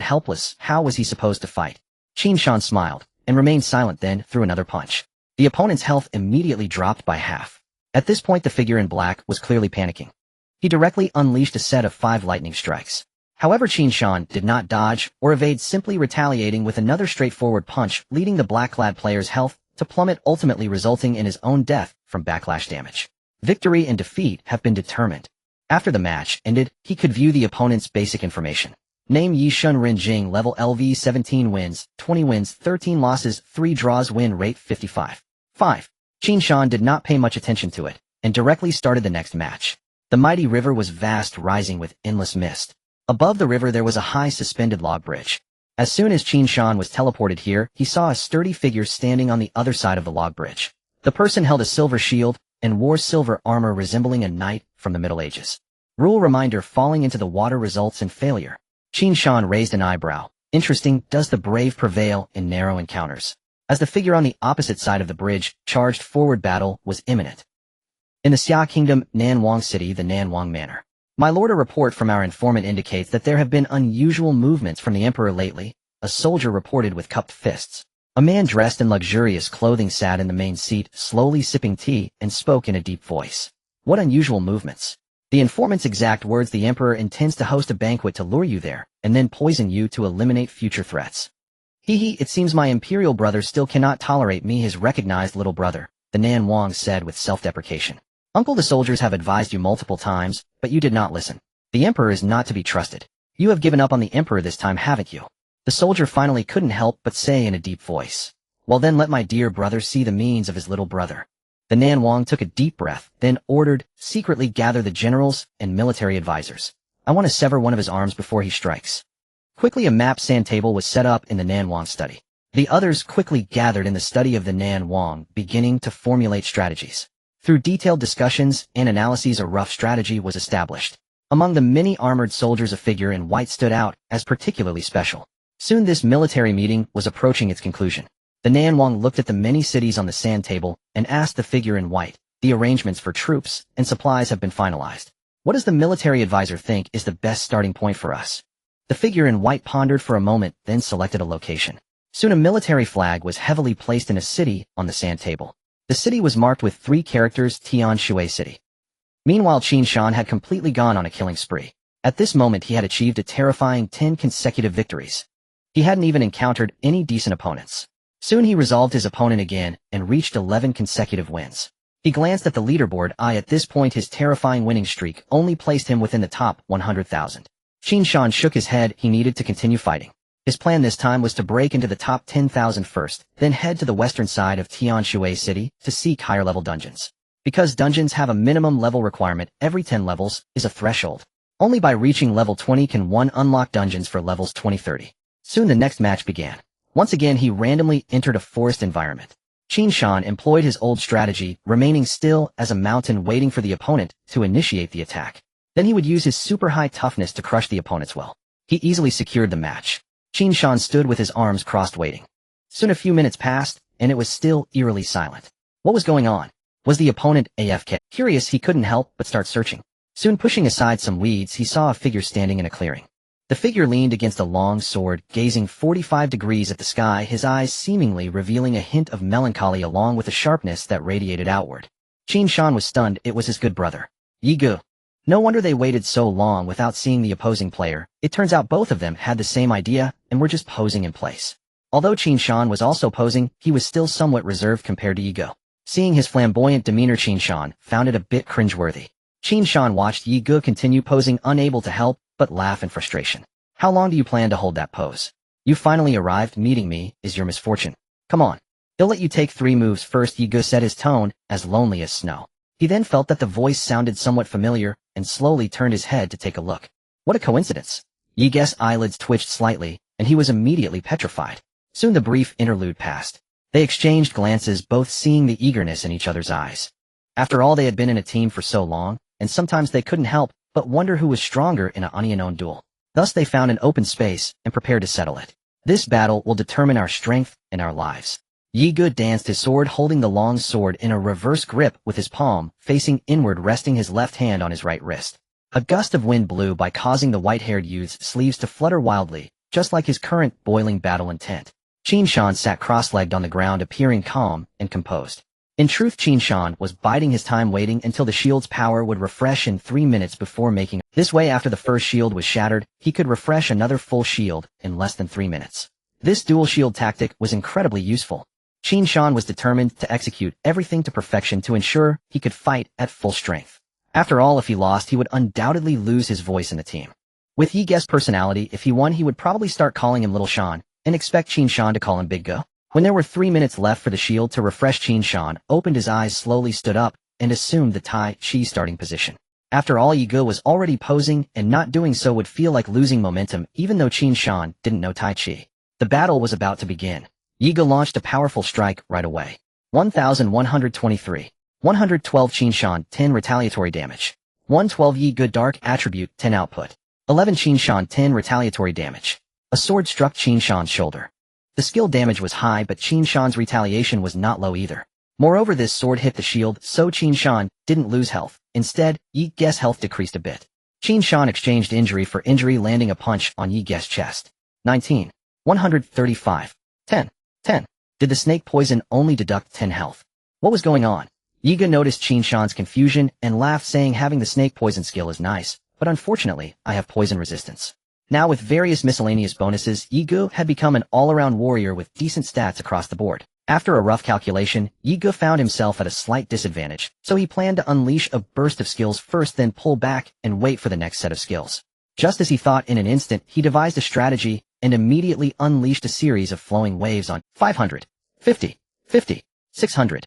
helpless. How was he supposed to fight? Qin Shan smiled and remained silent, then threw another punch. The opponent's health immediately dropped by half. At this point, the figure in black was clearly panicking. He directly unleashed a set of 5 lightning strikes. However, Qin Shan did not dodge or evade, simply retaliating with another straightforward punch, leading the black-clad player's health to plummet, ultimately resulting in his own death from backlash damage. Victory and defeat have been determined. After the match ended, he could view the opponent's basic information. Name: Yishun Renjing, level LV, 17 wins, 20 wins, 13 losses, 3 draws, win rate 55. 5. Qin Shan did not pay much attention to it, and directly started the next match. The mighty river was vast, rising with endless mist. Above the river there was a high suspended log bridge. As soon as Qin Shan was teleported here, he saw a sturdy figure standing on the other side of the log bridge. The person held a silver shield and wore silver armor resembling a knight from the Middle Ages. Rule reminder: falling into the water results in failure. Qin Shan raised an eyebrow. Interesting, does the brave prevail in narrow encounters? As the figure on the opposite side of the bridge charged forward, battle was imminent. In the Xia Kingdom, Nanwang City, the Nanwang Manor. My lord, a report from our informant indicates that there have been unusual movements from the emperor lately, a soldier reported with cupped fists. A man dressed in luxurious clothing sat in the main seat, slowly sipping tea, and spoke in a deep voice. What unusual movements? The informant's exact words: the emperor intends to host a banquet to lure you there, and then poison you to eliminate future threats. It seems my imperial brother still cannot tolerate me, his recognized little brother, the Nan Wang said with self-deprecation. Uncle, the soldiers have advised you multiple times, but you did not listen. The emperor is not to be trusted. You have given up on the emperor this time, haven't you? The soldier finally couldn't help but say in a deep voice. Well then, let my dear brother see the means of his little brother. The Nan Wang took a deep breath, then ordered, secretly gather the generals and military advisors. I want to sever one of his arms before he strikes. Quickly a map sand table was set up in the Nan Wang study. The others quickly gathered in the study of the Nan Wang, beginning to formulate strategies. Through detailed discussions and analyses, a rough strategy was established. Among the many armored soldiers, a figure in white stood out as particularly special. Soon this military meeting was approaching its conclusion. The Nan Wang looked at the many cities on the sand table and asked the figure in white, the arrangements for troops and supplies have been finalized. What does the military advisor think is the best starting point for us? The figure in white pondered for a moment, then selected a location. Soon a military flag was heavily placed in a city on the sand table. The city was marked with 3 characters: Tian Shui City. Meanwhile, Qin Shan had completely gone on a killing spree. At this moment he had achieved a terrifying 10 consecutive victories. He hadn't even encountered any decent opponents. Soon he resolved his opponent again and reached 11 consecutive wins. He glanced at the leaderboard. At this point his terrifying winning streak only placed him within the top 100,000. Qin Shan shook his head. He needed to continue fighting. His plan this time was to break into the top 10,000 first, then head to the western side of Tian Shui City to seek higher level dungeons. Because dungeons have a minimum level requirement, every 10 levels is a threshold. Only by reaching level 20 can one unlock dungeons for levels 20-30. Soon the next match began. Once again he randomly entered a forest environment. Qin Shan employed his old strategy, remaining still as a mountain waiting for the opponent to initiate the attack. Then he would use his super high toughness to crush the opponent's will. He easily secured the match. Qin Shan stood with his arms crossed waiting. Soon a few minutes passed, and it was still eerily silent. What was going on? Was the opponent AFK? Curious, he couldn't help but start searching. Soon pushing aside some weeds, he saw a figure standing in a clearing. The figure leaned against a long sword, gazing 45 degrees at the sky, his eyes seemingly revealing a hint of melancholy along with a sharpness that radiated outward. Qin Shan was stunned. It was his good brother, Yi Gu. No wonder they waited so long without seeing the opposing player. It turns out both of them had the same idea and were just posing in place. Although Qin Shan was also posing, he was still somewhat reserved compared to Yi Gu. Seeing his flamboyant demeanor, Qin Shan found it a bit cringeworthy. Qin Shan watched Yi Gu continue posing, unable to help but laugh in frustration. How long do you plan to hold that pose? You finally arrived. Meeting me is your misfortune. Come on. He'll let you take 3 moves first. Yi Gu set his tone as lonely as snow. He then felt that the voice sounded somewhat familiar and slowly turned his head to take a look. What a coincidence. Yi Gu's eyelids twitched slightly, and he was immediately petrified. Soon the brief interlude passed. They exchanged glances, both seeing the eagerness in each other's eyes. After all, they had been in a team for so long, and sometimes they couldn't help but wonder who was stronger in an unknown duel. Thus they found an open space and prepared to settle it. This battle will determine our strength and our lives. Yi Gu danced, his sword holding the long sword in a reverse grip with his palm facing inward, resting his left hand on his right wrist. A gust of wind blew by, causing the white-haired youth's sleeves to flutter wildly, just like his current boiling battle intent. Qin Shan sat cross-legged on the ground, appearing calm and composed. In truth, Qin Shan was biding his time, waiting until the shield's power would refresh in 3 minutes before making. This way, after the first shield was shattered, he could refresh another full shield in less than 3 minutes. This dual shield tactic was incredibly useful. Qin Shan was determined to execute everything to perfection to ensure he could fight at full strength. After all, if he lost, he would undoubtedly lose his voice in the team. With Yi Gu's personality, if he won, he would probably start calling him Little Shan and expect Qin Shan to call him Big Gu. When there were 3 minutes left for the shield to refresh, Qin Shan opened his eyes, slowly stood up, and assumed the Tai Chi starting position. After all, Yi Gu was already posing, and not doing so would feel like losing momentum, even though Qin Shan didn't know Tai Chi. The battle was about to begin. Yi Gu launched a powerful strike right away. 1123. 112 Qin Shan 10 retaliatory damage. 112 Yi Good Dark Attribute 10 output. 11 Qin Shan 10 retaliatory damage. A sword struck Qin Shan's shoulder. The skill damage was high, but Qin Shan's retaliation was not low either. Moreover, this sword hit the shield, so Qin Shan didn't lose health. Instead, Yi Ge's health decreased a bit. Qin Shan exchanged injury for injury, landing a punch on Yi Ge's chest. 19. 135. 10. 10. Did the snake poison only deduct 10 health? What was going on? Yi Ge noticed Qin Shan's confusion and laughed, saying having the snake poison skill is nice, but unfortunately, I have poison resistance. Now with various miscellaneous bonuses, Yi Ge had become an all-around warrior with decent stats across the board. After a rough calculation, Yi Ge found himself at a slight disadvantage, so he planned to unleash a burst of skills first, then pull back and wait for the next set of skills. Just as he thought, in an instant, he devised a strategy and immediately unleashed a series of flowing waves on 500, 50, 50, 600.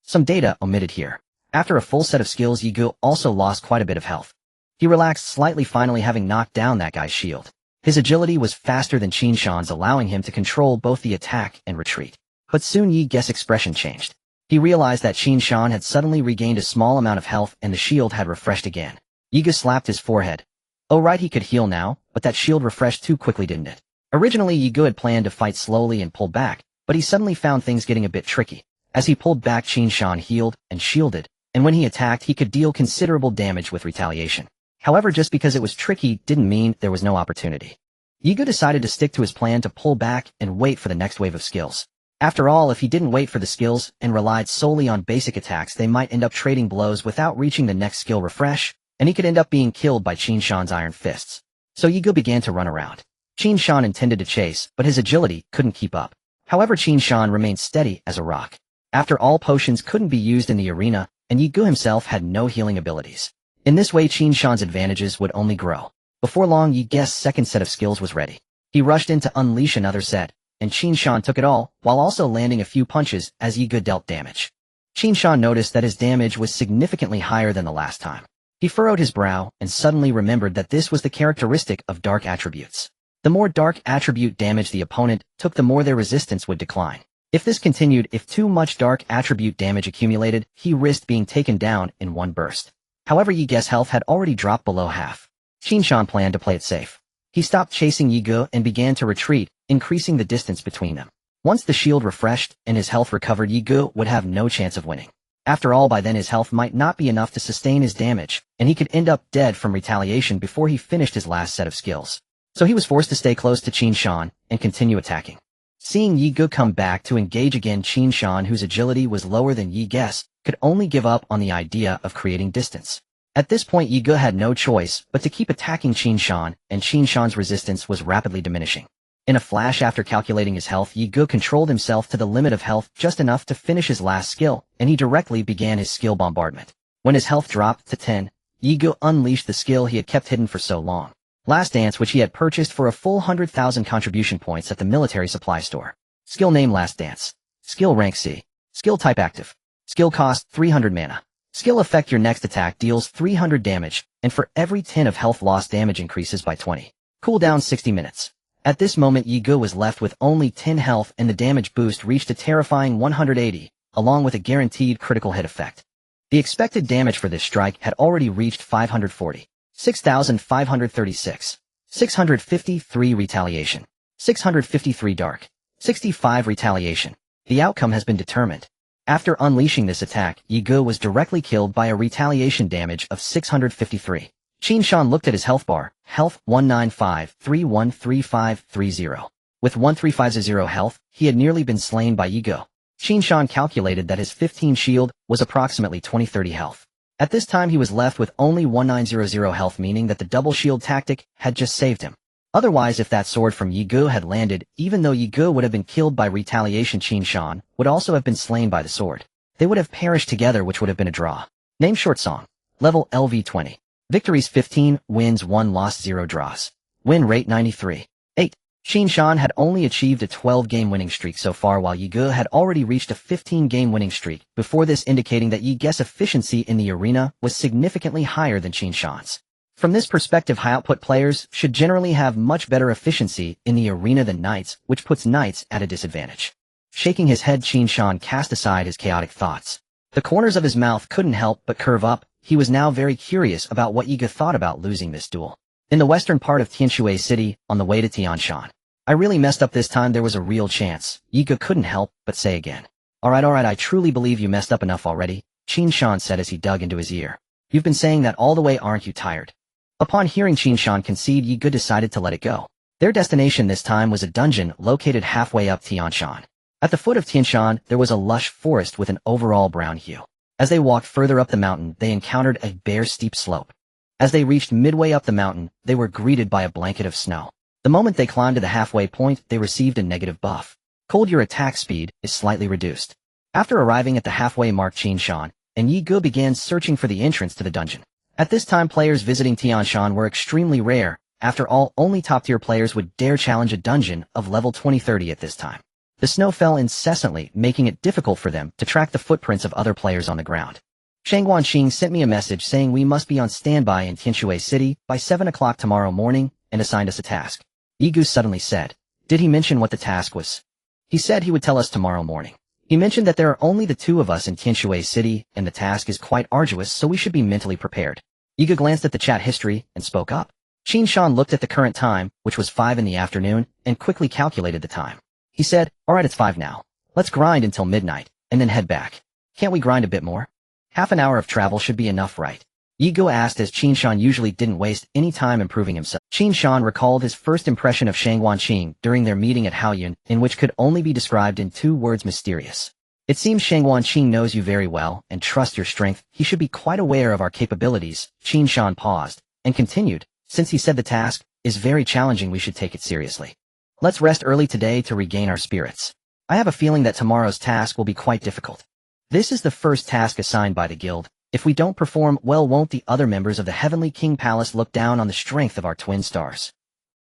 Some data omitted here. After a full set of skills, Yi Ge also lost quite a bit of health. He relaxed slightly, finally having knocked down that guy's shield. His agility was faster than Qin Shan's, allowing him to control both the attack and retreat. But soon Yi Ge's expression changed. He realized that Qin Shan had suddenly regained a small amount of health and the shield had refreshed again. Yi Ge slapped his forehead. Oh right, he could heal now, but that shield refreshed too quickly, didn't it? Originally, Yi Ge had planned to fight slowly and pull back, but he suddenly found things getting a bit tricky. As he pulled back, Qin Shan healed and shielded, and when he attacked, he could deal considerable damage with retaliation. However, just because it was tricky didn't mean there was no opportunity. Yi Ge decided to stick to his plan to pull back and wait for the next wave of skills. After all, if he didn't wait for the skills and relied solely on basic attacks, they might end up trading blows without reaching the next skill refresh, and he could end up being killed by Qin Shan's iron fists. So Yi Ge began to run around. Qin Shan intended to chase, but his agility couldn't keep up. However, Qin Shan remained steady as a rock. After all potions couldn't be used in the arena, and Yi Ge himself had no healing abilities. In this way, Qin Shan's advantages would only grow. Before long, Yi Ge's second set of skills was ready. He rushed in to unleash another set, and Qin Shan took it all, while also landing a few punches as Yi Ge dealt damage. Qin Shan noticed that his damage was significantly higher than the last time. He furrowed his brow and suddenly remembered that this was the characteristic of dark attributes. The more dark attribute damage the opponent took, the more their resistance would decline. If this continued, if too much dark attribute damage accumulated, he risked being taken down in one burst. However, Yi Ge's health had already dropped below half. Qin Shan planned to play it safe. He stopped chasing Yi Ge and began to retreat, increasing the distance between them. Once the shield refreshed and his health recovered, Yi Ge would have no chance of winning. After all, by then his health might not be enough to sustain his damage, and he could end up dead from retaliation before he finished his last set of skills. So he was forced to stay close to Qin Shan and continue attacking. Seeing Yi Ge come back to engage again, Qin Shan, whose agility was lower than Yi Ge's, could only give up on the idea of creating distance. At this point, Yi Ge had no choice but to keep attacking Qin Shan, and Qin Shan's resistance was rapidly diminishing. In a flash, after calculating his health, Yi Ge controlled himself to the limit of health, just enough to finish his last skill, and he directly began his skill bombardment. When his health dropped to 10, Yi Ge unleashed the skill he had kept hidden for so long. Last Dance, which he had purchased for a full 100,000 contribution points at the military supply store. Skill name: Last Dance. Skill rank C. Skill type: active. Skill cost 300 mana. Skill effect: your next attack deals 300 damage, and for every 10 of health loss, damage increases by 20. Cooldown 60 minutes. At this moment, Yi Ge was left with only 10 health, and the damage boost reached a terrifying 180, along with a guaranteed critical hit effect. The expected damage for this strike had already reached 540. 6,536. 653 retaliation. 653 dark. 65 retaliation. The outcome has been determined. After unleashing this attack, Yi Ge was directly killed by a retaliation damage of 653. Qin Shan looked at his health bar. Health 195313530. With 1350 health, he had nearly been slain by Yi Ge. Qin Shan calculated that his 15 shield was approximately 2030 health. At this time, he was left with only 1900 health, meaning that the double shield tactic had just saved him. Otherwise, if that sword from Yi Ge had landed, even though Yi Ge would have been killed by retaliation, Qin Shan would also have been slain by the sword. They would have perished together, which would have been a draw. Name: Short Song. Level LV20. Victories 15, wins 1, lost 0, draws. Win rate 93. 8. Qin Shan had only achieved a 12-game winning streak so far, while Yi Ge had already reached a 15-game winning streak before this, indicating that Yi Ge's efficiency in the arena was significantly higher than Qin Shan's. From this perspective, high-output players should generally have much better efficiency in the arena than knights, which puts knights at a disadvantage. Shaking his head, Qin Shan cast aside his chaotic thoughts. The corners of his mouth couldn't help but curve up. He was now very curious about what Yiga thought about losing this duel. In the western part of Tianshui City, on the way to Qin Shan. I really messed up this time. There was a real chance. Yiga couldn't help but say again. Alright, I truly believe you messed up enough already, Qin Shan said as he dug into his ear. You've been saying that all the way, aren't you tired? Upon hearing Qin Shan concede, Yiga decided to let it go. Their destination this time was a dungeon located halfway up Qin Shan. At the foot of Qin Shan, there was a lush forest with an overall brown hue. As they walked further up the mountain, they encountered a bare steep slope. As they reached midway up the mountain, they were greeted by a blanket of snow. The moment they climbed to the halfway point, they received a negative buff. Cold, your attack speed is slightly reduced. After arriving at the halfway mark, Qin Shan and Yi Ge began searching for the entrance to the dungeon. At this time, players visiting Qin Shan were extremely rare. After all, only top-tier players would dare challenge a dungeon of level 20-30 at this time. The snow fell incessantly, making it difficult for them to track the footprints of other players on the ground. Shang Guanqing sent me a message saying we must be on standby in Tianshui City by 7 o'clock tomorrow morning and assigned us a task. Yi Ge suddenly said. Did he mention what the task was? He said he would tell us tomorrow morning. He mentioned that there are only the two of us in Tianshui City, and the task is quite arduous, so we should be mentally prepared. Yi Ge glanced at the chat history and spoke up. Qin Shan looked at the current time, which was 5 in the afternoon, and quickly calculated the time. He said, alright, it's 5 now. Let's grind until midnight, and then head back. Can't we grind a bit more? Half an hour of travel should be enough, right? Yi Ge asked, as Qin Shan usually didn't waste any time improving himself. Qin Shan recalled his first impression of Shang Guanqing during their meeting at Haoyun, in which could only be described in 2 words: mysterious. It seems Shang Guanqing knows you very well and trusts your strength. He should be quite aware of our capabilities. Qin Shan paused and continued, since he said the task is very challenging, we should take it seriously. Let's rest early today to regain our spirits. I have a feeling that tomorrow's task will be quite difficult. This is the first task assigned by the guild. If we don't perform well, won't the other members of the Heavenly King Palace look down on the strength of our twin stars?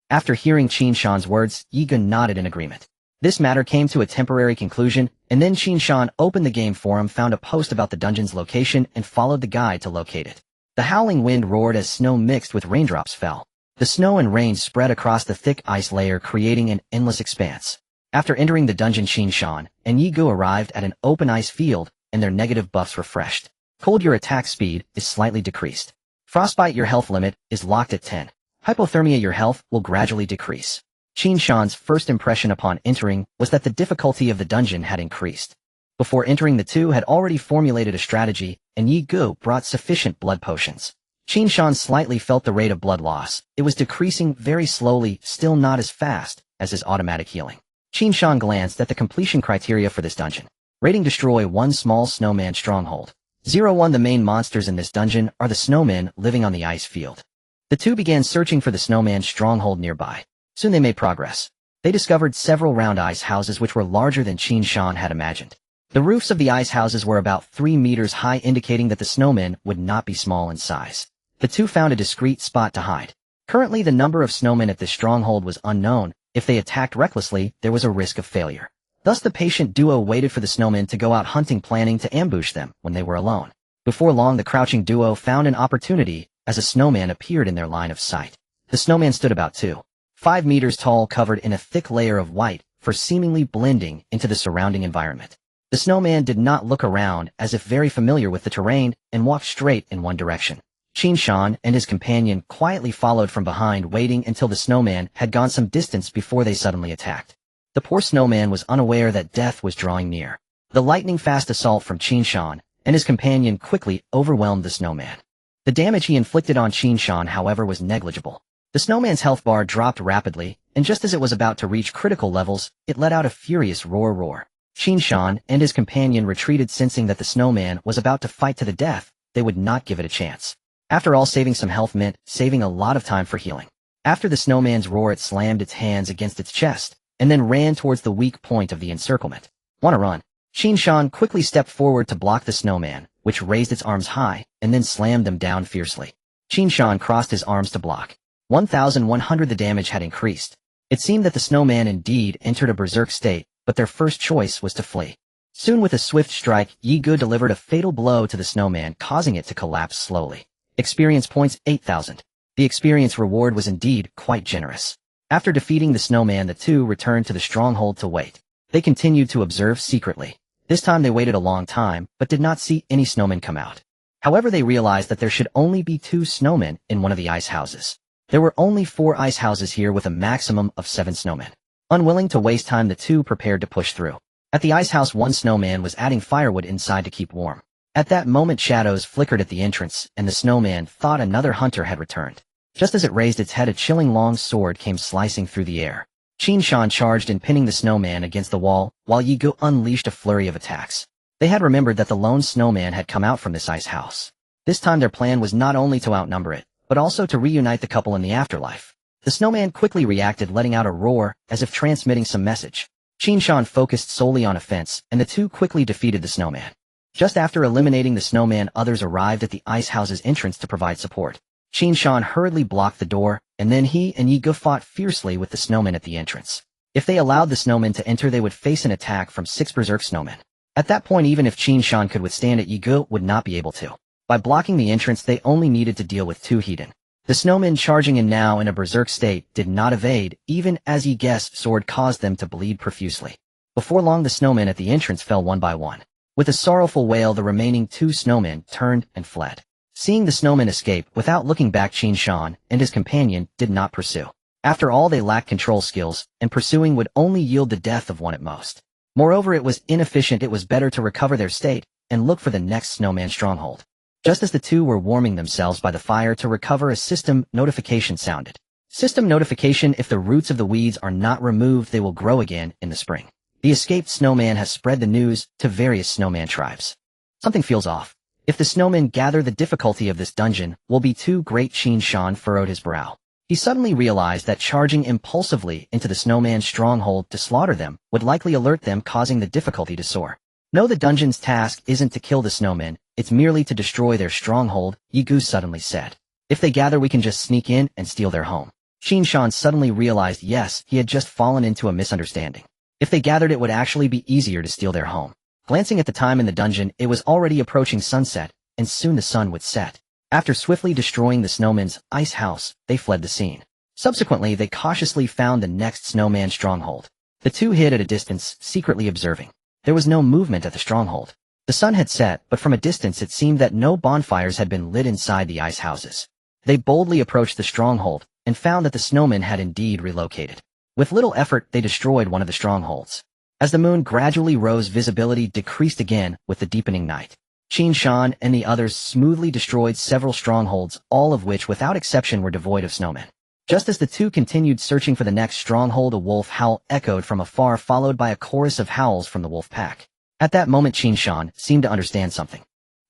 After hearing Qin Shan's words, Yi Ge nodded in agreement. This matter came to a temporary conclusion, and then Qin Shan opened the game forum, found a post about the dungeon's location, and followed the guide to locate it. The howling wind roared as snow mixed with raindrops fell. The snow and rain spread across the thick ice layer, creating an endless expanse. After entering the dungeon, Qin Shan and Yi Ge arrived at an open ice field, and their negative buffs refreshed. Cold, your attack speed is slightly decreased. Frostbite, your health limit is locked at 10. Hypothermia, your health will gradually decrease. Qin Shan's first impression upon entering was that the difficulty of the dungeon had increased. Before entering, the two had already formulated a strategy, and Yi Ge brought sufficient blood potions. Qin Shan slightly felt the rate of blood loss. It was decreasing very slowly, still not as fast as his automatic healing. Qin Shan glanced at the completion criteria for this dungeon. Rating: destroy 1 small snowman stronghold. 01. The main monsters in this dungeon are the snowmen living on the ice field. The two began searching for the snowman stronghold nearby. Soon they made progress. They discovered several round ice houses which were larger than Qin Shan had imagined. The roofs of the ice houses were about 3 meters high, indicating that the snowmen would not be small in size. The two found a discreet spot to hide. Currently, the number of snowmen at this stronghold was unknown. If they attacked recklessly, there was a risk of failure. Thus, the patient duo waited for the snowmen to go out hunting, planning to ambush them when they were alone. Before long, the crouching duo found an opportunity as a snowman appeared in their line of sight. The snowman stood about 2.5 meters tall, covered in a thick layer of white fur, seemingly blending into the surrounding environment. The snowman did not look around, as if very familiar with the terrain, and walked straight in one direction. Qin Shan and his companion quietly followed from behind, waiting until the snowman had gone some distance before they suddenly attacked. The poor snowman was unaware that death was drawing near. The lightning-fast assault from Qin Shan and his companion quickly overwhelmed the snowman. The damage he inflicted on Qin Shan, however, was negligible. The snowman's health bar dropped rapidly, and just as it was about to reach critical levels, it let out a furious roar. Qin Shan and his companion retreated, sensing that the snowman was about to fight to the death. They would not give it a chance. After all, saving some health meant saving a lot of time for healing. After the snowman's roar, it slammed its hands against its chest, and then ran towards the weak point of the encirclement. Wanna run? Qin Shan quickly stepped forward to block the snowman, which raised its arms high, and then slammed them down fiercely. Qin Shan crossed his arms to block. 1,100. The damage had increased. It seemed that the snowman indeed entered a berserk state, but their first choice was to flee. Soon, with a swift strike, Yi Ge delivered a fatal blow to the snowman, causing it to collapse slowly. Experience points 8,000. The experience reward was indeed quite generous. After defeating the snowman, the two returned to the stronghold to wait. They continued to observe secretly. This time they waited a long time, but did not see any snowmen come out. However, they realized that there should only be 2 snowmen in one of the ice houses. There were only 4 ice houses here with a maximum of 7 snowmen. Unwilling to waste time, the 2 prepared to push through. At the ice house, one snowman was adding firewood inside to keep warm. At that moment, shadows flickered at the entrance, and the snowman thought another hunter had returned. Just as it raised its head, a chilling long sword came slicing through the air. Qin Shan charged in, pinning the snowman against the wall, while Yi Gu unleashed a flurry of attacks. They had remembered that the lone snowman had come out from this ice house. This time their plan was not only to outnumber it, but also to reunite the couple in the afterlife. The snowman quickly reacted, letting out a roar, as if transmitting some message. Qin Shan focused solely on offense, and the 2 quickly defeated the snowman. Just after eliminating the snowman, others arrived at the ice house's entrance to provide support. Qin Shan hurriedly blocked the door, and then he and Yi Gu fought fiercely with the snowmen at the entrance. If they allowed the snowmen to enter, they would face an attack from 6 berserk snowmen. At that point, even if Qin Shan could withstand it, Yi Gu would not be able to. By blocking the entrance, they only needed to deal with 2 heathen. The snowmen charging in now in a berserk state did not evade, even as Yi Gu's sword caused them to bleed profusely. Before long, the snowmen at the entrance fell one by one. With a sorrowful wail, the remaining 2 snowmen turned and fled. Seeing the snowmen escape, without looking back, Qin Shan and his companion did not pursue. After all, they lacked control skills, and pursuing would only yield the death of one at most. Moreover, it was inefficient. It was better to recover their state and look for the next snowman stronghold. Just as the 2 were warming themselves by the fire to recover, a system notification sounded. System notification: if the roots of the weeds are not removed, they will grow again in the spring. The escaped snowman has spread the news to various snowman tribes. Something feels off. If the snowmen gather, the difficulty of this dungeon will be too great. Qin Shan furrowed his brow. He suddenly realized that charging impulsively into the snowman's stronghold to slaughter them would likely alert them, causing the difficulty to soar. No, the dungeon's task isn't to kill the snowmen, it's merely to destroy their stronghold, Yi Gu suddenly said. If they gather, we can just sneak in and steal their home. Qin Shan suddenly realized, yes, he had just fallen into a misunderstanding. If they gathered, it would actually be easier to steal their home. Glancing at the time in the dungeon, it was already approaching sunset, and soon the sun would set. After swiftly destroying the snowman's ice house, they fled the scene. Subsequently, they cautiously found the next snowman stronghold. The 2 hid at a distance, secretly observing. There was no movement at the stronghold. The sun had set, but from a distance it seemed that no bonfires had been lit inside the ice houses. They boldly approached the stronghold, and found that the snowmen had indeed relocated. With little effort, they destroyed one of the strongholds. As the moon gradually rose, visibility decreased again with the deepening night. Qin Shan and the others smoothly destroyed several strongholds, all of which without exception were devoid of snowmen. Just as the 2 continued searching for the next stronghold, a wolf howl echoed from afar, followed by a chorus of howls from the wolf pack. At that moment, Qin Shan seemed to understand something.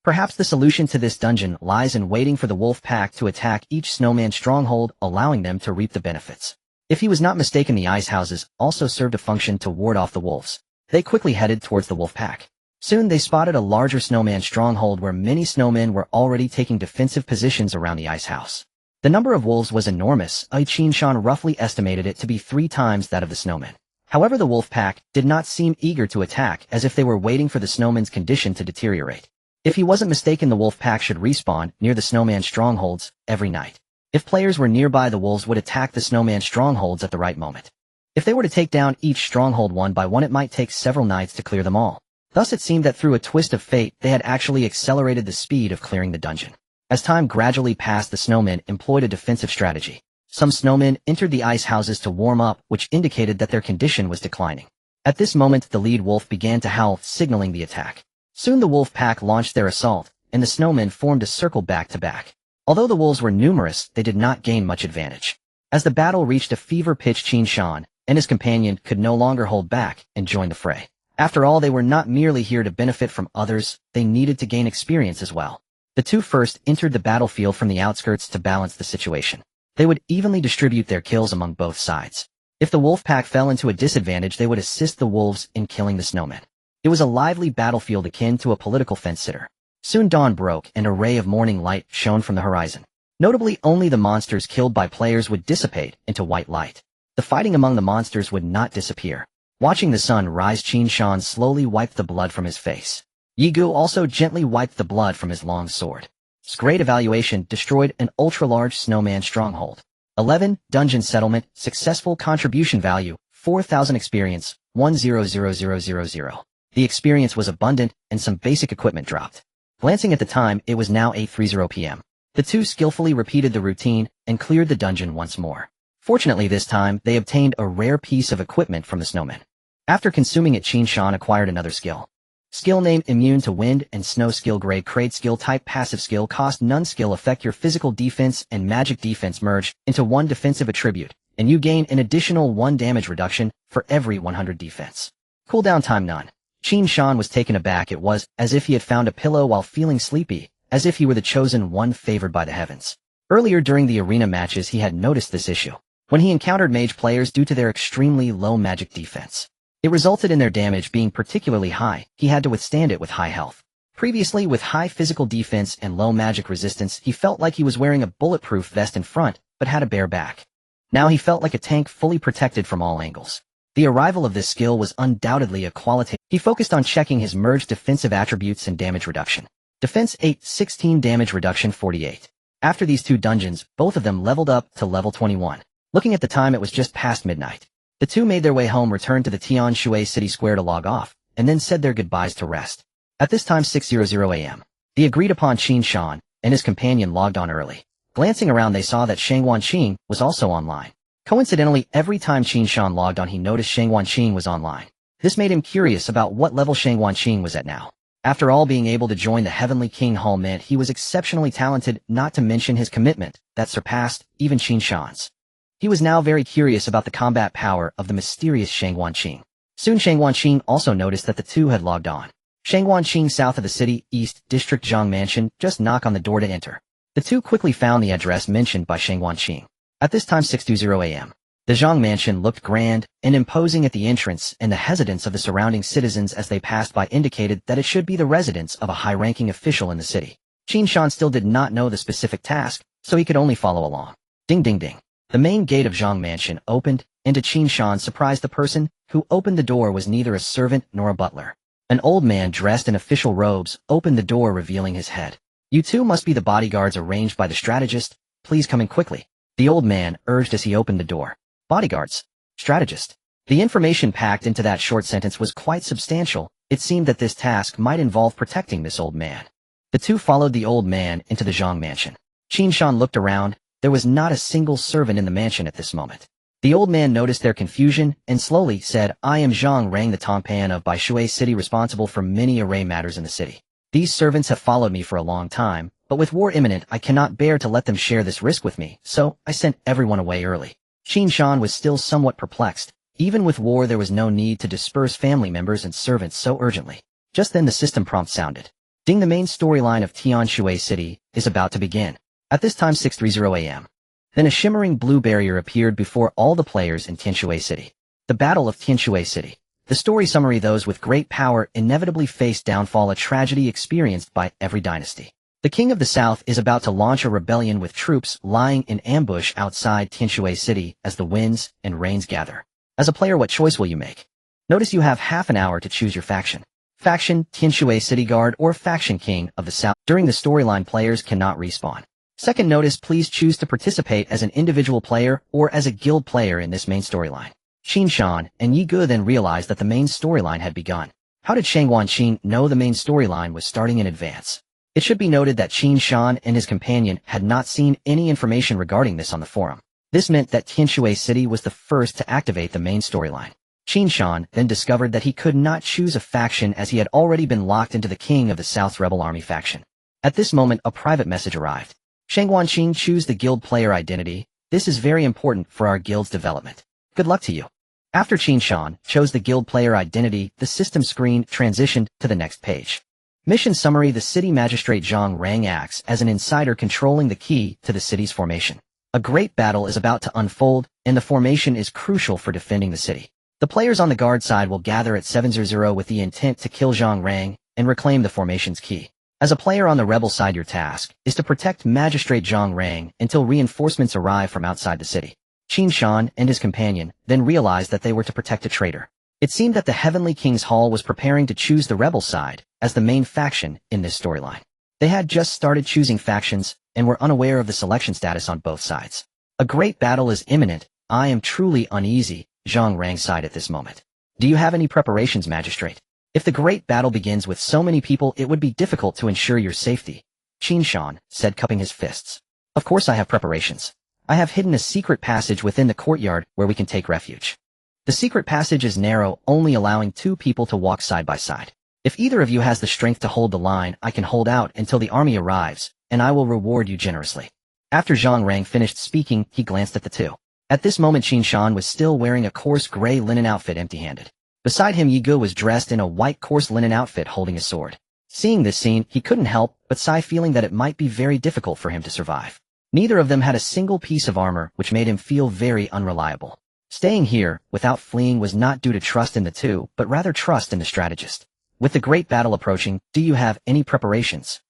Perhaps the solution to this dungeon lies in waiting for the wolf pack to attack each snowman stronghold, allowing them to reap the benefits. If he was not mistaken, the ice houses also served a function to ward off the wolves. They quickly headed towards the wolf pack. Soon they spotted a larger snowman stronghold where many snowmen were already taking defensive positions around the ice house. The number of wolves was enormous. Qin Shan roughly estimated it to be 3 times that of the snowmen. However, the wolf pack did not seem eager to attack, as if they were waiting for the snowman's condition to deteriorate. If he wasn't mistaken, the wolf pack should respawn near the snowman strongholds every night. If players were nearby, the wolves would attack the snowman strongholds at the right moment. If they were to take down each stronghold one by one, it might take several nights to clear them all. Thus it seemed that through a twist of fate, they had actually accelerated the speed of clearing the dungeon. As time gradually passed, the snowmen employed a defensive strategy. Some snowmen entered the ice houses to warm up, which indicated that their condition was declining. At this moment, the lead wolf began to howl, signaling the attack. Soon the wolf pack launched their assault, and the snowmen formed a circle back to back. Although the wolves were numerous, they did not gain much advantage. As the battle reached a fever pitch, Qin Shan and his companion could no longer hold back and joined the fray. After all, they were not merely here to benefit from others, they needed to gain experience as well. The 2 first entered the battlefield from the outskirts to balance the situation. They would evenly distribute their kills among both sides. If the wolf pack fell into a disadvantage, they would assist the wolves in killing the snowmen. It was a lively battlefield akin to a political fence-sitter. Soon dawn broke and a ray of morning light shone from the horizon. Notably, only the monsters killed by players would dissipate into white light. The fighting among the monsters would not disappear. Watching the sun rise, Qin Shan slowly wiped the blood from his face. Yi Gu also gently wiped the blood from his long sword. His great evaluation destroyed an ultra-large snowman stronghold. 11. Dungeon settlement, successful contribution value, 4,000 experience, 100000. The experience was abundant, and some basic equipment dropped. Glancing at the time, it was now 8:30 p.m. The two skillfully repeated the routine and cleared the dungeon once more. Fortunately this time, they obtained a rare piece of equipment from the snowman. After consuming it, Qin Shan acquired another skill. Skill name immune to wind and snow. Skill grade crate. Skill type passive. Skill cost none. Skill effect: your physical defense and magic defense merge into one defensive attribute, and you gain an additional 1 damage reduction for every 100 defense. Cooldown time none. Qin Shan was taken aback. It was as if he had found a pillow while feeling sleepy, as if he were the chosen one favored by the heavens. Earlier during the arena matches he had noticed this issue. When he encountered mage players due to their extremely low magic defense, it resulted in their damage being particularly high. He had to withstand it with high health. Previously, with high physical defense and low magic resistance, he felt like he was wearing a bulletproof vest in front, but had a bare back. Now he felt like a tank fully protected from all angles. The arrival of this skill was undoubtedly a qualitative. He focused on checking his merged defensive attributes and damage reduction. Defense 8, 16 damage reduction 48. After these two dungeons, both of them leveled up to level 21. Looking at the time, it was just past midnight. The two made their way home, returned to the Tianshui city square to log off, and then said their goodbyes to rest. At this time 6:00 a.m. The agreed-upon Qin Shan and his companion logged on early. Glancing around, they saw that Shangguanqing was also online. Coincidentally, every time Qin Shan logged on, he noticed Shangguanqing was online. This made him curious about what level Shangguanqing was at now. After all, being able to join the Heavenly King Hall meant he was exceptionally talented, not to mention his commitment that surpassed even Qin Shan's. He was now very curious about the combat power of the mysterious Shangguanqing. Soon Shangguanqing also noticed that the two had logged on. Shangguanqing, south of the city, East District Zhang Mansion, just knock on the door to enter. The two quickly found the address mentioned by Shangguanqing. At this time 6:20 a.m. The Zhang Mansion looked grand and imposing at the entrance, and the hesitance of the surrounding citizens as they passed by indicated that it should be the residence of a high-ranking official in the city. Qin Shan still did not know the specific task, so he could only follow along. Ding ding ding. The main gate of Zhang Mansion opened, and to Qin Shan's surprise, the person who opened the door was neither a servant nor a butler. An old man dressed in official robes opened the door, revealing his head. "You two must be the bodyguards arranged by the strategist. Please come in quickly," the old man urged as he opened the door. Bodyguards? Strategist? The information packed into that short sentence was quite substantial. It seemed that this task might involve protecting this old man. The two followed the old man into the Zhang Mansion. Qin Shan looked around. There was not a single servant in the mansion at this moment. The old man noticed their confusion and slowly said, "I am Zhang Rang, the Tongpan of Baishui City, responsible for many array matters in the city. These servants have followed me for a long time, but with war imminent, I cannot bear to let them share this risk with me, so I sent everyone away early." Qin Shan was still somewhat perplexed. Even with war, there was no need to disperse family members and servants so urgently. Just then the system prompt sounded. Ding, the main storyline of Tianshui City is about to begin. At this time 6:30 a.m. Then a shimmering blue barrier appeared before all the players in Tianshui City. The Battle of Tianshui City. The story summary: those with great power inevitably face downfall, a tragedy experienced by every dynasty. The King of the South is about to launch a rebellion with troops lying in ambush outside Tianshui City as the winds and rains gather. As a player, what choice will you make? Notice you have half an hour to choose your faction. Faction Tianshui City Guard or Faction King of the South. During the storyline, players cannot respawn. Second notice: please choose to participate as an individual player or as a guild player in this main storyline. Qin Shan and Yi Ge then realized that the main storyline had begun. How did Shangguanqing know the main storyline was starting in advance? It should be noted that Qin Shan and his companion had not seen any information regarding this on the forum. This meant that Tianshui City was the first to activate the main storyline. Qin Shan then discovered that he could not choose a faction as he had already been locked into the King of the South's Rebel Army faction. At this moment, a private message arrived. Shangguanqing, choose the guild player identity. This is very important for our guild's development. Good luck to you. After Qin Shan chose the guild player identity, the system screen transitioned to the next page. Mission summary: the city magistrate Zhang Rang acts as an insider controlling the key to the city's formation. A great battle is about to unfold, and the formation is crucial for defending the city. The players on the guard side will gather at 7:00 with the intent to kill Zhang Rang and reclaim the formation's key. As a player on the rebel side, your task is to protect Magistrate Zhang Rang until reinforcements arrive from outside the city. Qin Shan and his companion then realized that they were to protect a traitor. It seemed that the Heavenly King's Hall was preparing to choose the rebel side as the main faction in this storyline. They had just started choosing factions and were unaware of the selection status on both sides. A great battle is imminent. I am truly uneasy. Zhang Rang sighed at this moment. Do you have any preparations, magistrate? If the great battle begins with so many people, it would be difficult to ensure your safety, Qin Shan said, cupping his fists. Of course I have preparations. I have hidden a secret passage within the courtyard where we can take refuge. The secret passage is narrow, only allowing 2 people to walk side by side. If either of you has the strength to hold the line, I can hold out until the army arrives, and I will reward you generously. After Zhang Rang finished speaking, he glanced at the two. At this moment Qin Shan was still wearing a coarse gray linen outfit empty-handed. Beside him Yi Ge was dressed in a white coarse linen outfit holding a sword. Seeing this scene, he couldn't help but sigh, feeling that it might be very difficult for him to survive. Neither of them had a single piece of armor, which made him feel very unreliable. Staying here, without fleeing, was not due to trust in the two, but rather trust in the strategist. With the great battle approaching, do you have any preparations?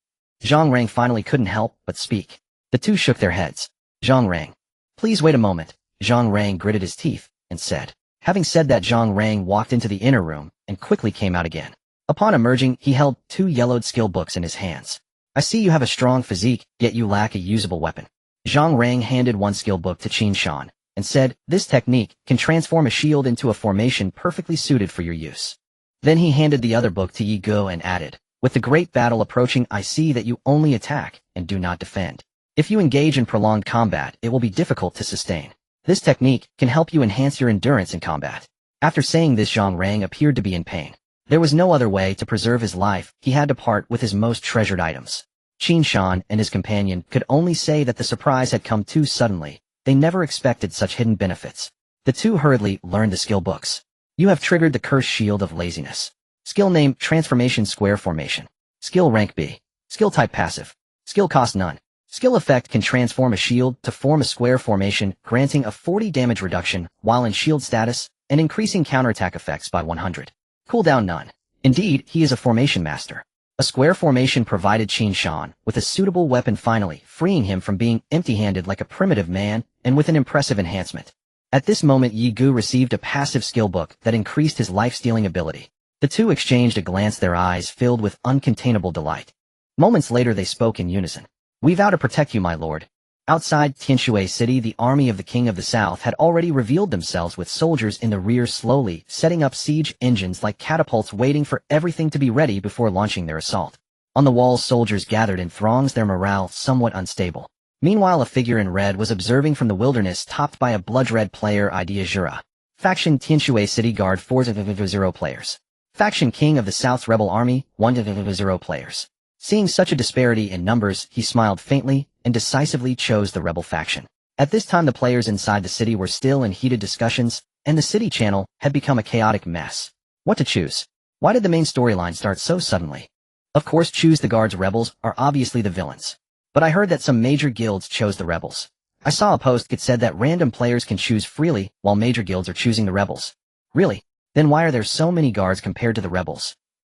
Zhang Rang finally couldn't help but speak. The two shook their heads. Zhang Rang. Please wait a moment. Zhang Rang gritted his teeth and said. Having said that, Zhang Rang walked into the inner room and quickly came out again. Upon emerging, he held 2 yellowed skill books in his hands. I see you have a strong physique, yet you lack a usable weapon. Zhang Rang handed one skill book to Qin Shan and said, this technique can transform a shield into a formation perfectly suited for your use. Then he handed the other book to Yi Ge and added, with the great battle approaching, I see that you only attack and do not defend. If you engage in prolonged combat, it will be difficult to sustain. This technique can help you enhance your endurance in combat. After saying this, Zhang Rang appeared to be in pain. There was no other way to preserve his life. He had to part with his most treasured items. Qin Shan and his companion could only say that the surprise had come too suddenly. They never expected such hidden benefits. The two hurriedly learned the skill books. You have triggered the cursed shield of laziness. Skill name, Transformation Square Formation. Skill rank B. Skill type passive. Skill cost none. Skill effect can transform a shield to form a square formation, granting a 40 damage reduction while in shield status, and increasing counterattack effects by 100. Cooldown none. Indeed, he is a formation master. A square formation provided Qin Shan with a suitable weapon, finally freeing him from being empty-handed like a primitive man, and with an impressive enhancement. At this moment Yi Ge received a passive skill book that increased his life-stealing ability. The two exchanged a glance, their eyes filled with uncontainable delight. Moments later they spoke in unison. We vow to protect you, my lord. Outside Tianshui City, the army of the King of the South had already revealed themselves with soldiers in the rear, slowly setting up siege engines like catapults, waiting for everything to be ready before launching their assault. On the walls soldiers gathered in throngs, their morale somewhat unstable. Meanwhile a figure in red was observing from the wilderness, topped by a blood-red player ID Azura. Faction Tianshui City Guard 4-0 players. Faction King of the South's Rebel Army 1-0 players. Seeing such a disparity in numbers, he smiled faintly and decisively chose the rebel faction. At this time the players inside the city were still in heated discussions, and the city channel had become a chaotic mess. What to choose? Why did the main storyline start so suddenly? Of course, choose the guards. Rebels are obviously the villains. But I heard that some major guilds chose the rebels. I saw a post that said that random players can choose freely, while major guilds are choosing the rebels. Really? Then why are there so many guards compared to the rebels?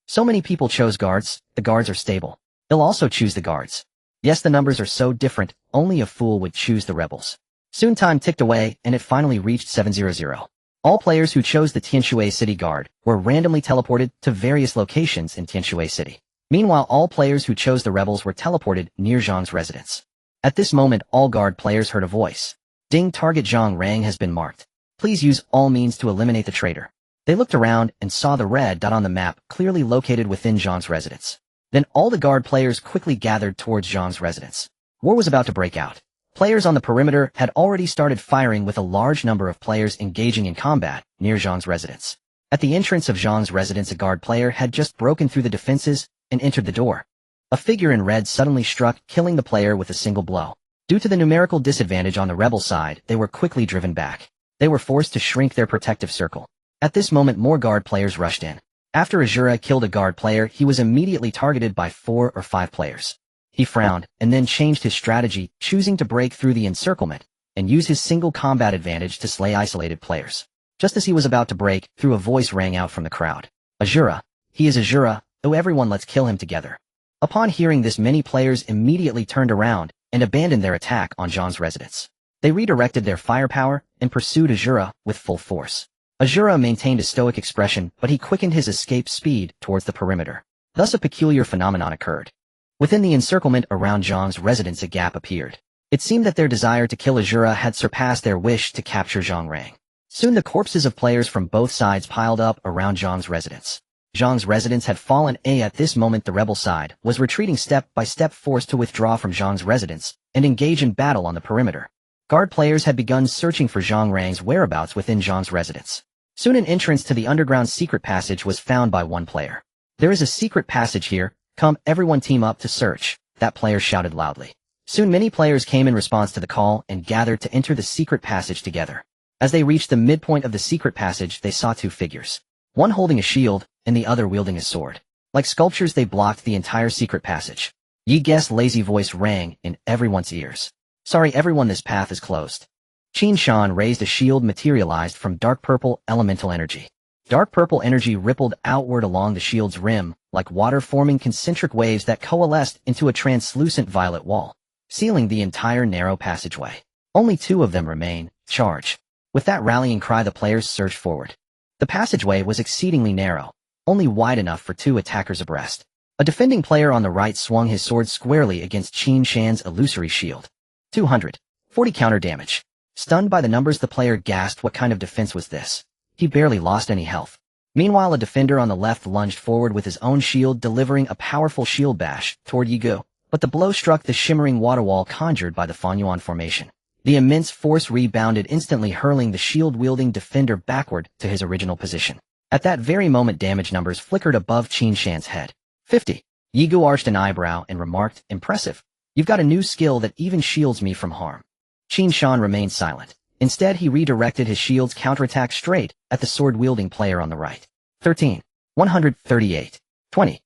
So many people chose guards. The guards are stable. They'll also choose the guards. Yes, the numbers are so different, only a fool would choose the rebels. Soon time ticked away, and it finally reached 700. All players who chose the Tianshui City Guard were randomly teleported to various locations in Tianshui City. Meanwhile, all players who chose the rebels were teleported near Zhang's residence. At this moment, all guard players heard a voice. Ding, target Zhang Rang has been marked. Please use all means to eliminate the traitor. They looked around and saw the red dot on the map clearly located within Zhang's residence. Then all the guard players quickly gathered towards Zhang's residence. War was about to break out. Players on the perimeter had already started firing, with a large number of players engaging in combat near Zhang's residence. At the entrance of Zhang's residence, a guard player had just broken through the defenses and entered the door. A figure in red suddenly struck, killing the player with a single blow. Due to the numerical disadvantage on the rebel side, they were quickly driven back. They were forced to shrink their protective circle. At this moment, more guard players rushed in. After Azura killed a guard player, he was immediately targeted by 4 or 5 players. He frowned, and then changed his strategy, choosing to break through the encirclement, and use his single combat advantage to slay isolated players. Just as he was about to break through, a voice rang out from the crowd. Azura. He is Azura, though everyone, let's kill him together. Upon hearing this, many players immediately turned around and abandoned their attack on Zhang's residence. They redirected their firepower and pursued Azura with full force. Azura maintained a stoic expression, but he quickened his escape speed towards the perimeter. Thus a peculiar phenomenon occurred. Within the encirclement around Zhang's residence, a gap appeared. It seemed that their desire to kill Azura had surpassed their wish to capture Zhang Rang. Soon the corpses of players from both sides piled up around Zhang's residence. Zhang's residence had fallen. At this moment the rebel side was retreating step by step, forced to withdraw from Zhang's residence and engage in battle on the perimeter. Guard players had begun searching for Zhang Rang's whereabouts within Zhang's residence. Soon an entrance to the underground secret passage was found by one player. "There is a secret passage here. Come, everyone team up to search," that player shouted loudly. Soon many players came in response to the call and gathered to enter the secret passage together. As they reached the midpoint of the secret passage, they saw two figures. One holding a shield, and the other wielding a sword. Like sculptures, they blocked the entire secret passage. Yi Gu's lazy voice rang in everyone's ears. "Sorry everyone, this path is closed." Qin Shan raised a shield materialized from dark purple elemental energy. Dark purple energy rippled outward along the shield's rim, like water, forming concentric waves that coalesced into a translucent violet wall, sealing the entire narrow passageway. Only two of them remain. Charge. With that rallying cry, the players surged forward. The passageway was exceedingly narrow, only wide enough for two attackers abreast. A defending player on the right swung his sword squarely against Qin Shan's illusory shield. 240 counter damage. Stunned by the numbers, the player gasped. What kind of defense was this? He barely lost any health. Meanwhile, a defender on the left lunged forward with his own shield, delivering a powerful shield bash toward Yi Gu, but the blow struck the shimmering water wall conjured by the Fanyuan formation. The immense force rebounded instantly, hurling the shield-wielding defender backward to his original position. At that very moment, damage numbers flickered above Qin Shan's head. 50. Yi Gu arched an eyebrow and remarked, "Impressive. You've got a new skill that even shields me from harm." Qin Shan remained silent. Instead, he redirected his shield's counterattack straight at the sword-wielding player on the right. 13. 138. 20.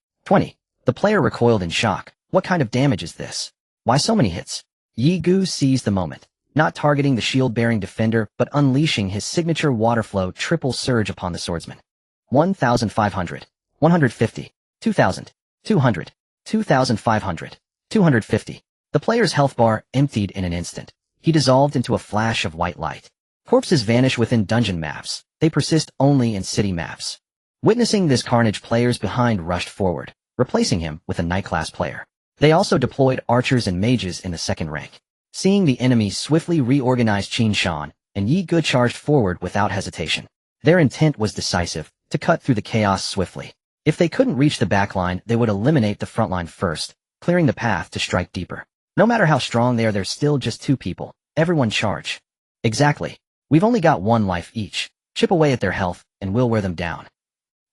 The player recoiled in shock. What kind of damage is this? Why so many hits? Yi Gu seized the moment, not targeting the shield-bearing defender, but unleashing his signature waterflow triple surge upon the swordsman. 1,500. 150. 2,000. 200. 2,500. 250. The player's health bar emptied in an instant. He dissolved into a flash of white light. Corpses vanish within dungeon maps. They persist only in city maps. Witnessing this carnage, players behind rushed forward, replacing him with a night-class player. They also deployed archers and mages in the second rank. Seeing the enemy swiftly reorganize, Qin Shan and Yi Gu charged forward without hesitation. Their intent was decisive, to cut through the chaos swiftly. If they couldn't reach the backline, they would eliminate the frontline first, clearing the path to strike deeper. No matter how strong they are, there's still just two people. Everyone charge. Exactly. We've only got one life each. Chip away at their health, and we'll wear them down.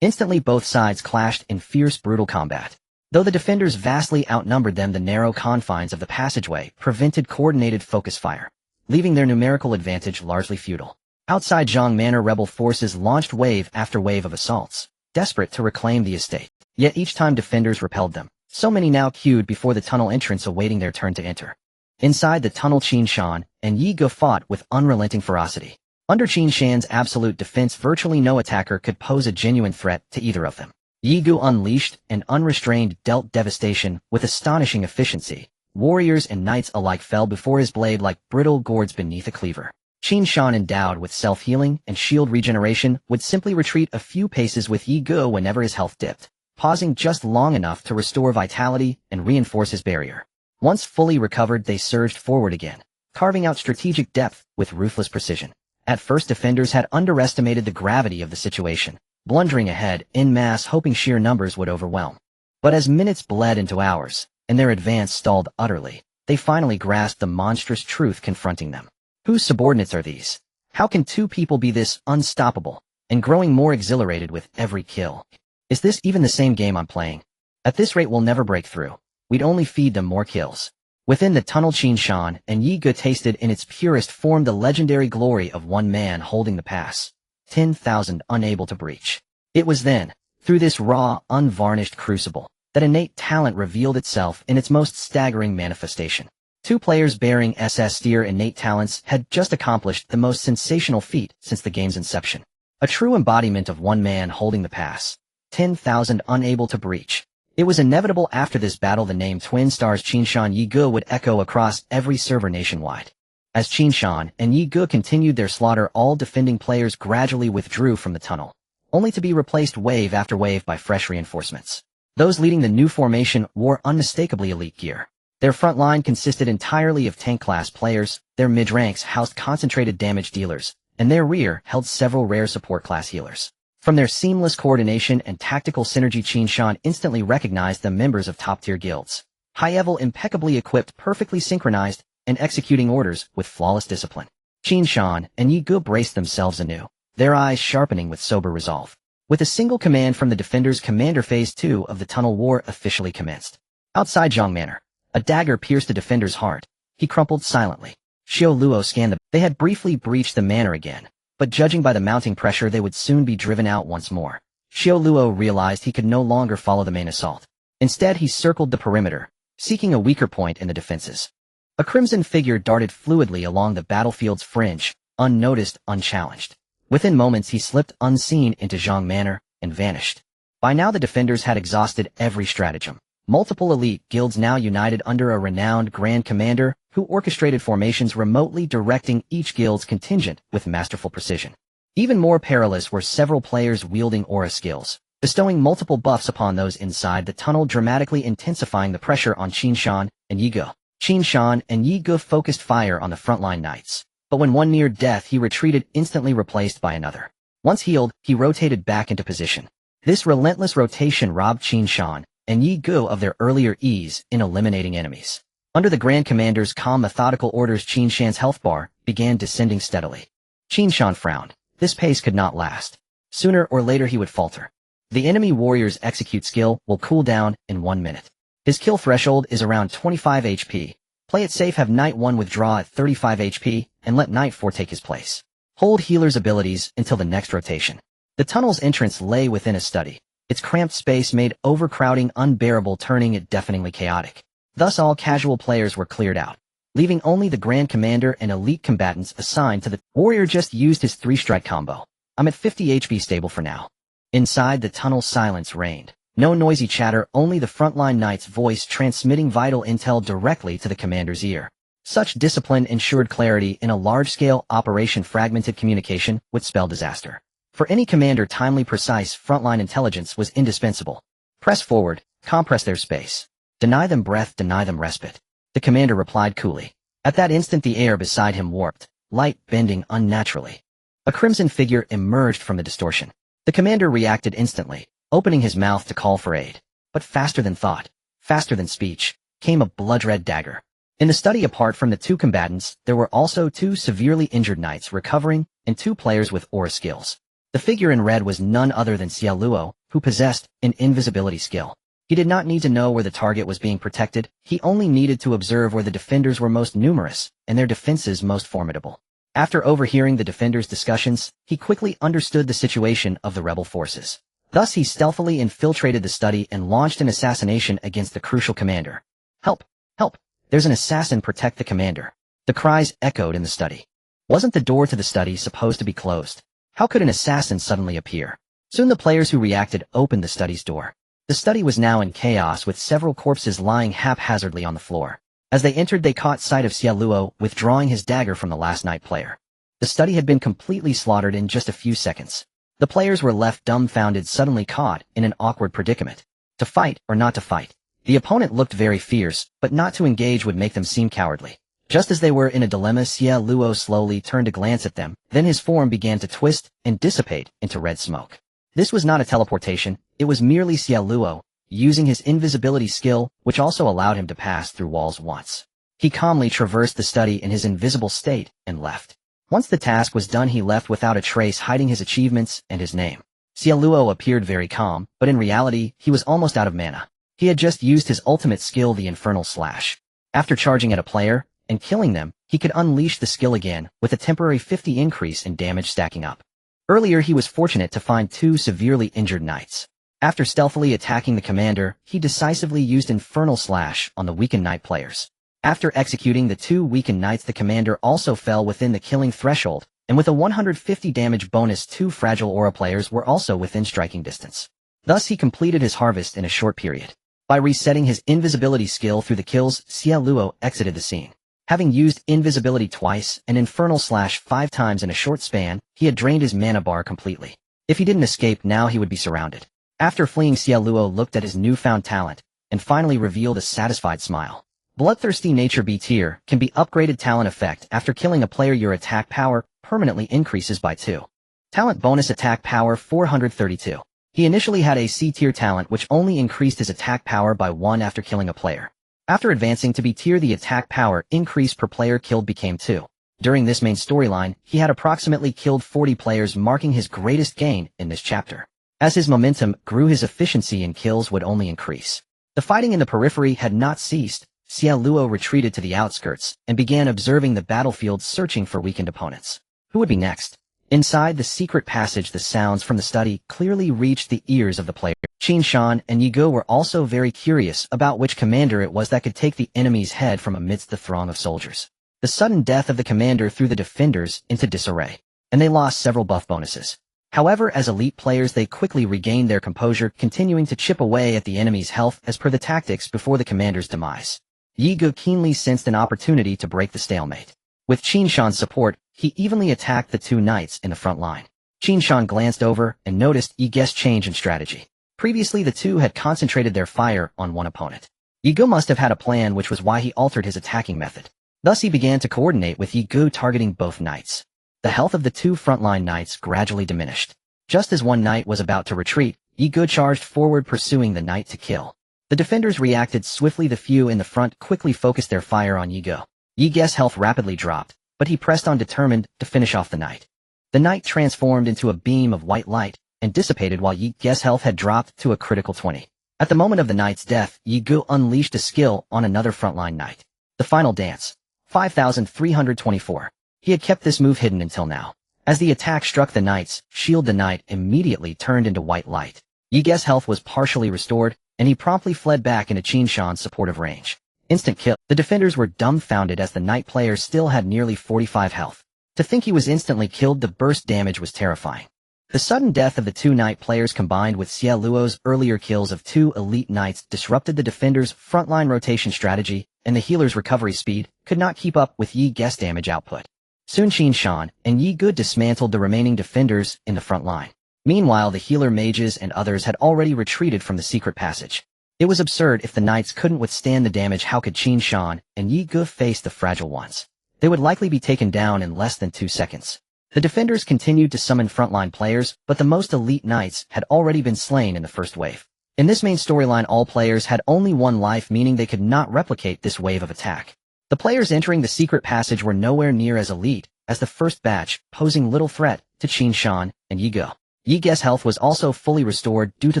Instantly both sides clashed in fierce, brutal combat. Though the defenders vastly outnumbered them, the narrow confines of the passageway prevented coordinated focus fire, leaving their numerical advantage largely futile. Outside Zhang Manor, rebel forces launched wave after wave of assaults, desperate to reclaim the estate. Yet each time defenders repelled them. So many now queued before the tunnel entrance, awaiting their turn to enter. Inside the tunnel, Qin Shan and Yi Gu fought with unrelenting ferocity. Under Qin Shan's absolute defense, virtually no attacker could pose a genuine threat to either of them. Yi Gu unleashed and unrestrained dealt devastation with astonishing efficiency. Warriors and knights alike fell before his blade like brittle gourds beneath a cleaver. Qin Shan, endowed with self-healing and shield regeneration, would simply retreat a few paces with Yi Gu whenever his health dipped, pausing just long enough to restore vitality and reinforce his barrier. Once fully recovered, they surged forward again, carving out strategic depth with ruthless precision. At first, defenders had underestimated the gravity of the situation, blundering ahead en masse, hoping sheer numbers would overwhelm. But as minutes bled into hours, and their advance stalled utterly, they finally grasped the monstrous truth confronting them. Whose subordinates are these? How can two people be this unstoppable, and growing more exhilarated with every kill? Is this even the same game I'm playing? At this rate, we'll never break through. We'd only feed them more kills. Within the tunnel, Qin Shan and Yi Gu tasted in its purest form the legendary glory of one man holding the pass. 10,000 unable to breach. It was then, through this raw, unvarnished crucible, that innate talent revealed itself in its most staggering manifestation. Two players bearing SS Steer innate talents had just accomplished the most sensational feat since the game's inception. A true embodiment of one man holding the pass. 10,000 unable to breach. It was inevitable after this battle the name Twin Stars Qin Shan Yi Gu would echo across every server nationwide. As Qin Shan and Yi Gu continued their slaughter, all defending players gradually withdrew from the tunnel, only to be replaced wave after wave by fresh reinforcements. Those leading the new formation wore unmistakably elite gear. Their front line consisted entirely of tank-class players, their mid-ranks housed concentrated damage dealers, and their rear held several rare support class healers. From their seamless coordination and tactical synergy, Qin Shan instantly recognized them members of top-tier guilds. High-level, impeccably equipped, perfectly synchronized, and executing orders with flawless discipline. Qin Shan and Yi Ge braced themselves anew, their eyes sharpening with sober resolve. With a single command from the defenders, Commander Phase 2 of the Tunnel War officially commenced. Outside Zhang Manor, a dagger pierced the defender's heart. He crumpled silently. Xiao Luo scanned them. They had briefly breached the manor again, but judging by the mounting pressure, they would soon be driven out once more. Xiao Luo realized he could no longer follow the main assault. Instead, he circled the perimeter, seeking a weaker point in the defenses. A crimson figure darted fluidly along the battlefield's fringe, unnoticed, unchallenged. Within moments, he slipped unseen into Zhang Manor and vanished. By now, the defenders had exhausted every stratagem. Multiple elite guilds now united under a renowned Grand Commander who orchestrated formations, remotely directing each guild's contingent with masterful precision. Even more perilous were several players wielding aura skills, bestowing multiple buffs upon those inside the tunnel, dramatically intensifying the pressure on Qin Shan and Yi Ge. Qin Shan and Yi Ge focused fire on the frontline knights, but when one neared death, he retreated, instantly replaced by another. Once healed, he rotated back into position. This relentless rotation robbed Qin Shan and Yi Ge of their earlier ease in eliminating enemies. Under the Grand Commander's calm, methodical orders, Qin Shan's health bar began descending steadily. Qin Shan frowned. This pace could not last. Sooner or later he would falter. The enemy warrior's execute skill will cool down in 1 minute. His kill threshold is around 25 HP. Play it safe, have Knight 1 withdraw at 35 HP, and let Knight 4 take his place. Hold healer's abilities until the next rotation. The tunnel's entrance lay within a study. Its cramped space made overcrowding unbearable, turning it deafeningly chaotic. Thus all casual players were cleared out, leaving only the Grand Commander and elite combatants assigned to the warrior. Just used his 3-strike combo. I'm at 50 HP, stable for now. Inside the tunnel, silence reigned. No noisy chatter, only the frontline knight's voice transmitting vital intel directly to the commander's ear. Such discipline ensured clarity in a large-scale operation. Fragmented communication would spell disaster. For any commander, timely, precise frontline intelligence was indispensable. Press forward, compress their space. Deny them breath, deny them respite. The commander replied coolly. At that instant, the air beside him warped, light bending unnaturally. A crimson figure emerged from the distortion. The commander reacted instantly, opening his mouth to call for aid. But faster than thought, faster than speech, came a blood-red dagger. In the study, apart from the two combatants, there were also 2 severely injured knights recovering and 2 players with aura skills. The figure in red was none other than Xiao Luo, who possessed an invisibility skill. He did not need to know where the target was being protected. He only needed to observe where the defenders were most numerous and their defenses most formidable. After overhearing the defenders' discussions, he quickly understood the situation of the rebel forces. Thus he stealthily infiltrated the study and launched an assassination against the crucial commander. Help! Help! There's an assassin, protect the commander. The cries echoed in the study. Wasn't the door to the study supposed to be closed? How could an assassin suddenly appear? Soon the players who reacted opened the study's door. The study was now in chaos, with several corpses lying haphazardly on the floor. As they entered, they caught sight of Xiao Luo withdrawing his dagger from the last night player. The study had been completely slaughtered in just a few seconds. The players were left dumbfounded, suddenly caught in an awkward predicament. To fight or not to fight? The opponent looked very fierce, but not to engage would make them seem cowardly. Just as they were in a dilemma, Xiao Luo slowly turned to glance at them, then his form began to twist and dissipate into red smoke. This was not a teleportation, it was merely Xiao Luo, using his invisibility skill, which also allowed him to pass through walls once. He calmly traversed the study in his invisible state and left. Once the task was done, he left without a trace, hiding his achievements and his name. Xiao Luo appeared very calm, but in reality, he was almost out of mana. He had just used his ultimate skill, the Infernal Slash. After charging at a player and killing them, he could unleash the skill again, with a temporary 50 increase in damage stacking up. Earlier, he was fortunate to find 2 severely injured knights. After stealthily attacking the commander, he decisively used Infernal Slash on the weakened knight players. After executing the 2 weakened knights, the commander also fell within the killing threshold, and with a 150 damage bonus, 2 fragile aura players were also within striking distance. Thus he completed his harvest in a short period. By resetting his invisibility skill through the kills, Xiao Luo exited the scene. Having used invisibility twice and Infernal Slash 5 times in a short span, he had drained his mana bar completely. If he didn't escape now, he would be surrounded. After fleeing, Xiao Luo looked at his newfound talent, and finally revealed a satisfied smile. Bloodthirsty Nature B tier can be upgraded talent effect. After killing a player, your attack power permanently increases by 2. Talent bonus attack power 432. He initially had a C-tier talent which only increased his attack power by 1 after killing a player. After advancing to B-tier, the attack power increase per player killed became 2. During this main storyline, he had approximately killed 40 players, marking his greatest gain in this chapter. As his momentum grew, his efficiency in kills would only increase. The fighting in the periphery had not ceased. Xie Luo retreated to the outskirts and began observing the battlefield, searching for weakened opponents. Who would be next? Inside the secret passage, the sounds from the study clearly reached the ears of the player. Qin Shan and Ye Ge were also very curious about which commander it was that could take the enemy's head from amidst the throng of soldiers. The sudden death of the commander threw the defenders into disarray, and they lost several buff bonuses. However, as elite players, they quickly regained their composure, continuing to chip away at the enemy's health as per the tactics before the commander's demise. Ye Ge keenly sensed an opportunity to break the stalemate. With Qin Shan's support, he evenly attacked the 2 knights in the front line. Qin Shan glanced over and noticed Ye Ge's change in strategy. Previously, the two had concentrated their fire on one opponent. Ye Ge must have had a plan, which was why he altered his attacking method. Thus, he began to coordinate with Ye Ge, targeting both knights. The health of the 2 frontline knights gradually diminished. Just as one knight was about to retreat, Ye Ge charged forward, pursuing the knight to kill. The defenders reacted swiftly. The few in the front quickly focused their fire on Ye Ge. Ye Ge's health rapidly dropped, but he pressed on, determined to finish off the knight. The knight transformed into a beam of white light and dissipated while Ye Ge's health had dropped to a critical 20. At the moment of the knight's death, Ye Ge unleashed a skill on another frontline knight. The final dance. 5324. He had kept this move hidden until now. As the attack struck the knight's shield, the knight immediately turned into white light. Ye Ge's health was partially restored, and he promptly fled back into Qin Shan's supportive range. Instant kill. The defenders were dumbfounded as the knight player still had nearly 45 health. To think he was instantly killed, the burst damage was terrifying. The sudden death of the 2 knight players combined with Xie Luo's earlier kills of 2 elite knights disrupted the defenders' frontline rotation strategy, and the healer's recovery speed could not keep up with Ye Ge's damage output. Soon Qin Shan and Ye Ge dismantled the remaining defenders in the front line. Meanwhile, the healer mages and others had already retreated from the secret passage. It was absurd. If the knights couldn't withstand the damage, how could Qin Shan and Ye Ge face the fragile ones? They would likely be taken down in less than 2 seconds. The defenders continued to summon frontline players, but the most elite knights had already been slain in the first wave. In this main storyline, all players had only 1 life, meaning they could not replicate this wave of attack. The players entering the secret passage were nowhere near as elite as the first batch, posing little threat to Qin Shan and Ye Ge. Ye Ge's health was also fully restored due to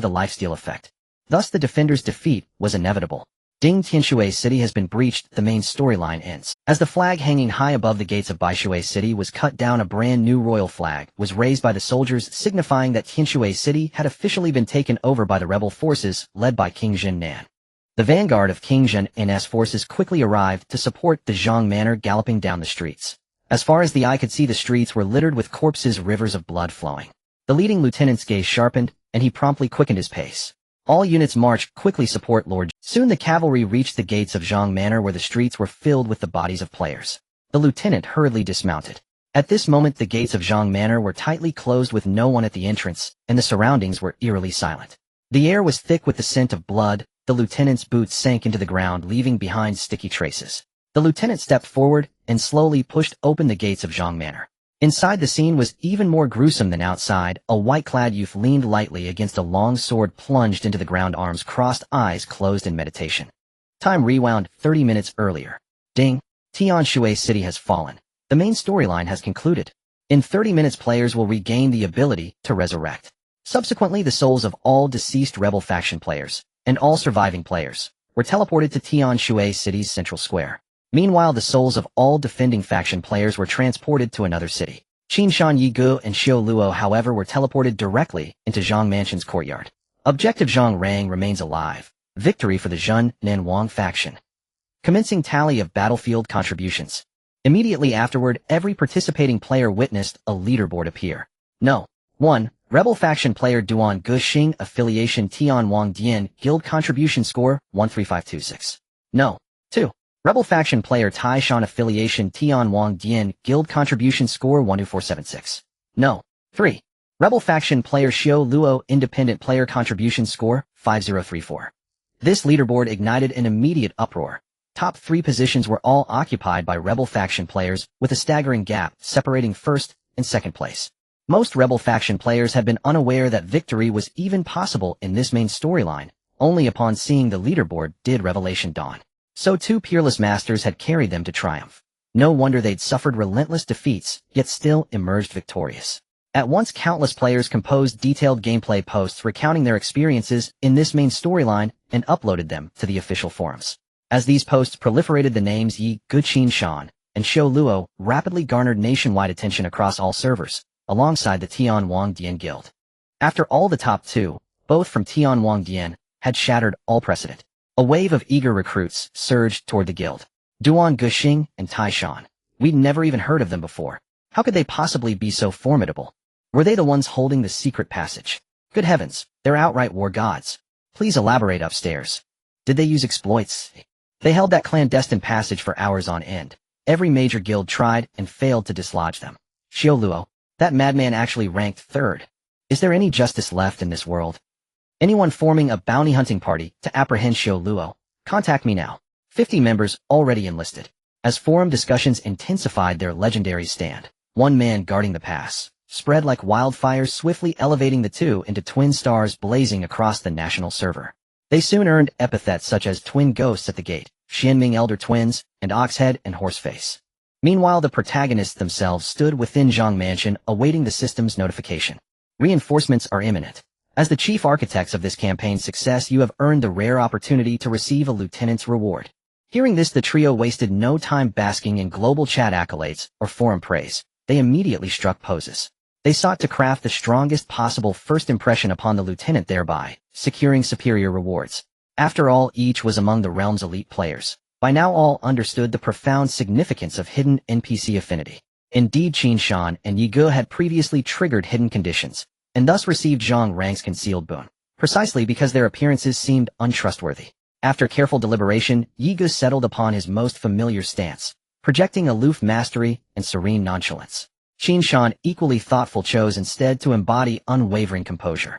the lifesteal effect. Thus, the defenders' defeat was inevitable. Ding Tianshui City has been breached. The main storyline ends. As the flag hanging high above the gates of Baishui City was cut down, a brand new royal flag was raised by the soldiers, signifying that Tianshui City had officially been taken over by the rebel forces led by King Jin Nan. The vanguard of King Jin Nan's forces quickly arrived to support the Zhang Manor, galloping down the streets. As far as the eye could see, the streets were littered with corpses, rivers of blood flowing. The leading lieutenant's gaze sharpened, and he promptly quickened his pace. All units marched quickly, support Lord. Soon the cavalry reached the gates of Zhang Manor, where the streets were filled with the bodies of players. The lieutenant hurriedly dismounted. At this moment, the gates of Zhang Manor were tightly closed with no one at the entrance, and the surroundings were eerily silent. The air was thick with the scent of blood. The lieutenant's boots sank into the ground, leaving behind sticky traces. The lieutenant stepped forward and slowly pushed open the gates of Zhang Manor. Inside, the scene was even more gruesome than outside. A white-clad youth leaned lightly against a long sword, plunged into the ground, arms crossed, eyes closed in meditation. Time rewound 30 minutes earlier. Ding! Tianshui City has fallen. The main storyline has concluded. In 30 minutes, players will regain the ability to resurrect. Subsequently, the souls of all deceased rebel faction players and all surviving players were teleported to Tianshui City's central square. Meanwhile, the souls of all defending faction players were transported to another city. Qin Shan, Ye Ge, and Xiao Luo, however, were teleported directly into Zhang Mansion's courtyard. Objective: Zhang Rang remains alive. Victory for the Zhun Nan Wang faction. Commencing tally of battlefield contributions. Immediately afterward, every participating player witnessed a leaderboard appear. No. 1. Rebel faction player Duan Ge Xing, affiliation Tian Wang Dian, guild contribution score 13526. No. 2. Rebel faction player Tai Shan, affiliation Tian Wang Dian, guild contribution score 12476. No. 3. Rebel faction player Xiao Luo, independent player contribution score 5034. This leaderboard ignited an immediate uproar. Top 3 positions were all occupied by Rebel faction players, with a staggering gap separating first and second place. Most Rebel faction players had been unaware that victory was even possible in this main storyline. Only upon seeing the leaderboard did revelation dawn. So 2 peerless masters had carried them to triumph. No wonder they'd suffered relentless defeats, yet still emerged victorious. At once countless players composed detailed gameplay posts recounting their experiences in this main storyline and uploaded them to the official forums. As these posts proliferated, the names Yi Gu, Qin Shan, and Xiao Luo rapidly garnered nationwide attention across all servers, alongside the Tian Wangdian Guild. After all, the top 2, both from Tian Wangdian, had shattered all precedent. A wave of eager recruits surged toward the guild. Duan Guxing and Tai Shan. We'd never even heard of them before. How could they possibly be so formidable? Were they the ones holding the secret passage? Good heavens, they're outright war gods. Please elaborate upstairs. Did they use exploits? They held that clandestine passage for hours on end. Every major guild tried and failed to dislodge them. Xiao Luo, that madman actually ranked 3rd. Is there any justice left in this world? Anyone forming a bounty hunting party to apprehend Xiao Luo? Contact me now. 50 members already enlisted. As forum discussions intensified their legendary stand, one man guarding the pass spread like wildfire, swiftly elevating the two into twin stars blazing across the national server. They soon earned epithets such as Twin Ghosts at the Gate, Xianming Elder Twins, and Oxhead and Horseface. Meanwhile, the protagonists themselves stood within Zhang Mansion awaiting the system's notification. Reinforcements are imminent. As the chief architects of this campaign's success, you have earned the rare opportunity to receive a lieutenant's reward. Hearing this, the trio wasted no time basking in global chat accolades or forum praise. They immediately struck poses. They sought to craft the strongest possible first impression upon the lieutenant, thereby securing superior rewards. After all, each was among the realm's elite players. By now all understood the profound significance of hidden NPC affinity. Indeed, Qin Shan and Yi Gu had previously triggered hidden conditions, and thus received Zhang Rang's concealed boon, precisely because their appearances seemed untrustworthy. After careful deliberation, Yi Gu settled upon his most familiar stance, projecting aloof mastery and serene nonchalance. Qin Shan, equally thoughtful, chose instead to embody unwavering composure.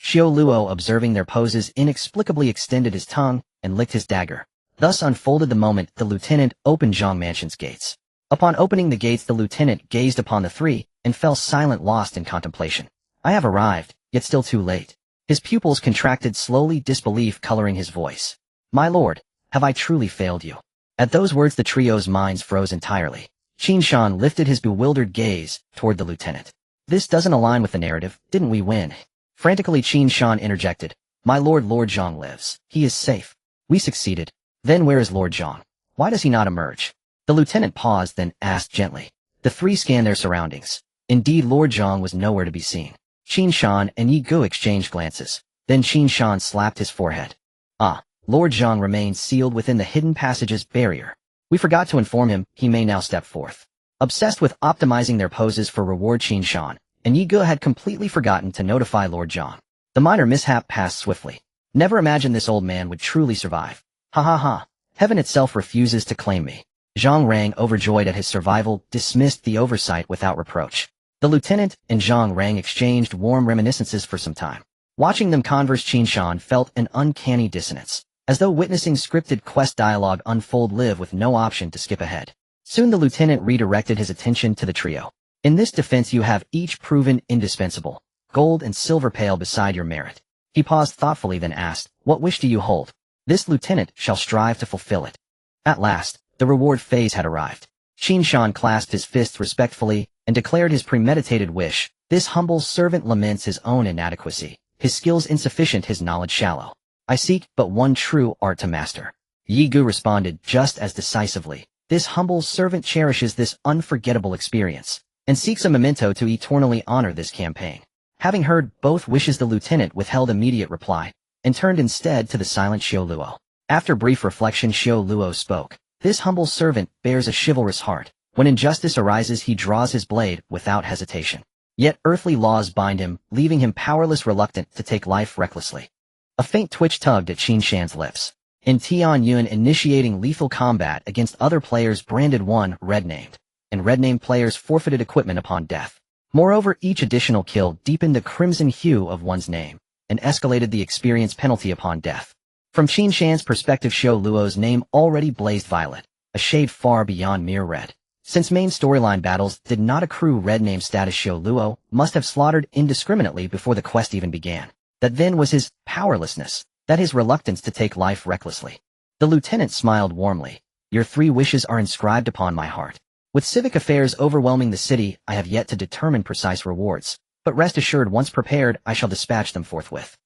Xiao Luo, observing their poses, inexplicably extended his tongue and licked his dagger. Thus unfolded the moment the lieutenant opened Zhang Mansion's gates. Upon opening the gates, the lieutenant gazed upon the three and fell silent, lost in contemplation. I have arrived, yet still too late. His pupils contracted slowly, disbelief coloring his voice. My lord, have I truly failed you? At those words, the trio's minds froze entirely. Qin Shan lifted his bewildered gaze toward the lieutenant. This doesn't align with the narrative. Didn't we win? Frantically, Qin Shan interjected. My lord, Lord Zhang lives. He is safe. We succeeded. Then where is Lord Zhang? Why does he not emerge? The lieutenant paused, then asked gently. The three scanned their surroundings. Indeed, Lord Zhang was nowhere to be seen. Qin Shan and Yi Gu exchanged glances. Then Qin Shan slapped his forehead. Ah, Lord Zhang remains sealed within the hidden passage's barrier. We forgot to inform him. He may now step forth. Obsessed with optimizing their poses for reward, Qin Shan and Yi Gu had completely forgotten to notify Lord Zhang. The minor mishap passed swiftly. Never imagined this old man would truly survive. Ha ha ha. Heaven itself refuses to claim me. Zhang Rang, overjoyed at his survival, dismissed the oversight without reproach. The lieutenant and Zhang Rang exchanged warm reminiscences for some time. Watching them converse, Qin Shan felt an uncanny dissonance, as though witnessing scripted quest dialogue unfold live with no option to skip ahead. Soon the lieutenant redirected his attention to the trio. In this defense you have each proven indispensable. Gold and silver pale beside your merit. He paused thoughtfully, then asked, what wish do you hold? This lieutenant shall strive to fulfill it. At last, the reward phase had arrived. Qin Shan clasped his fists respectfully and declared his premeditated wish. This humble servant laments his own inadequacy, his skills insufficient, his knowledge shallow. I seek but one true art to master. Yi Gu responded just as decisively. This humble servant cherishes this unforgettable experience and seeks a memento to eternally honor this campaign. Having heard both wishes, the lieutenant withheld immediate reply and turned instead to the silent Xiao Luo. After brief reflection, Xiao Luo spoke. This humble servant bears a chivalrous heart. When injustice arises, he draws his blade without hesitation. Yet earthly laws bind him, leaving him powerless, reluctant to take life recklessly. A faint twitch tugged at Qin Shan's lips. In Tian Yun, initiating lethal combat against other players branded one red-named, and red-named players forfeited equipment upon death. Moreover, each additional kill deepened the crimson hue of one's name and escalated the experience penalty upon death. From Qin Shan's perspective, Xiao Luo's name already blazed violet, a shade far beyond mere red. Since main storyline battles did not accrue red name status, Xiao Luo must have slaughtered indiscriminately before the quest even began. That then was his powerlessness, that his reluctance to take life recklessly. The lieutenant smiled warmly. Your 3 wishes are inscribed upon my heart. With civic affairs overwhelming the city, I have yet to determine precise rewards, but rest assured once prepared I shall dispatch them forthwith.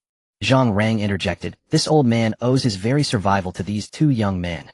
Zhang Rang interjected, this old man owes his very survival to these 2 young men.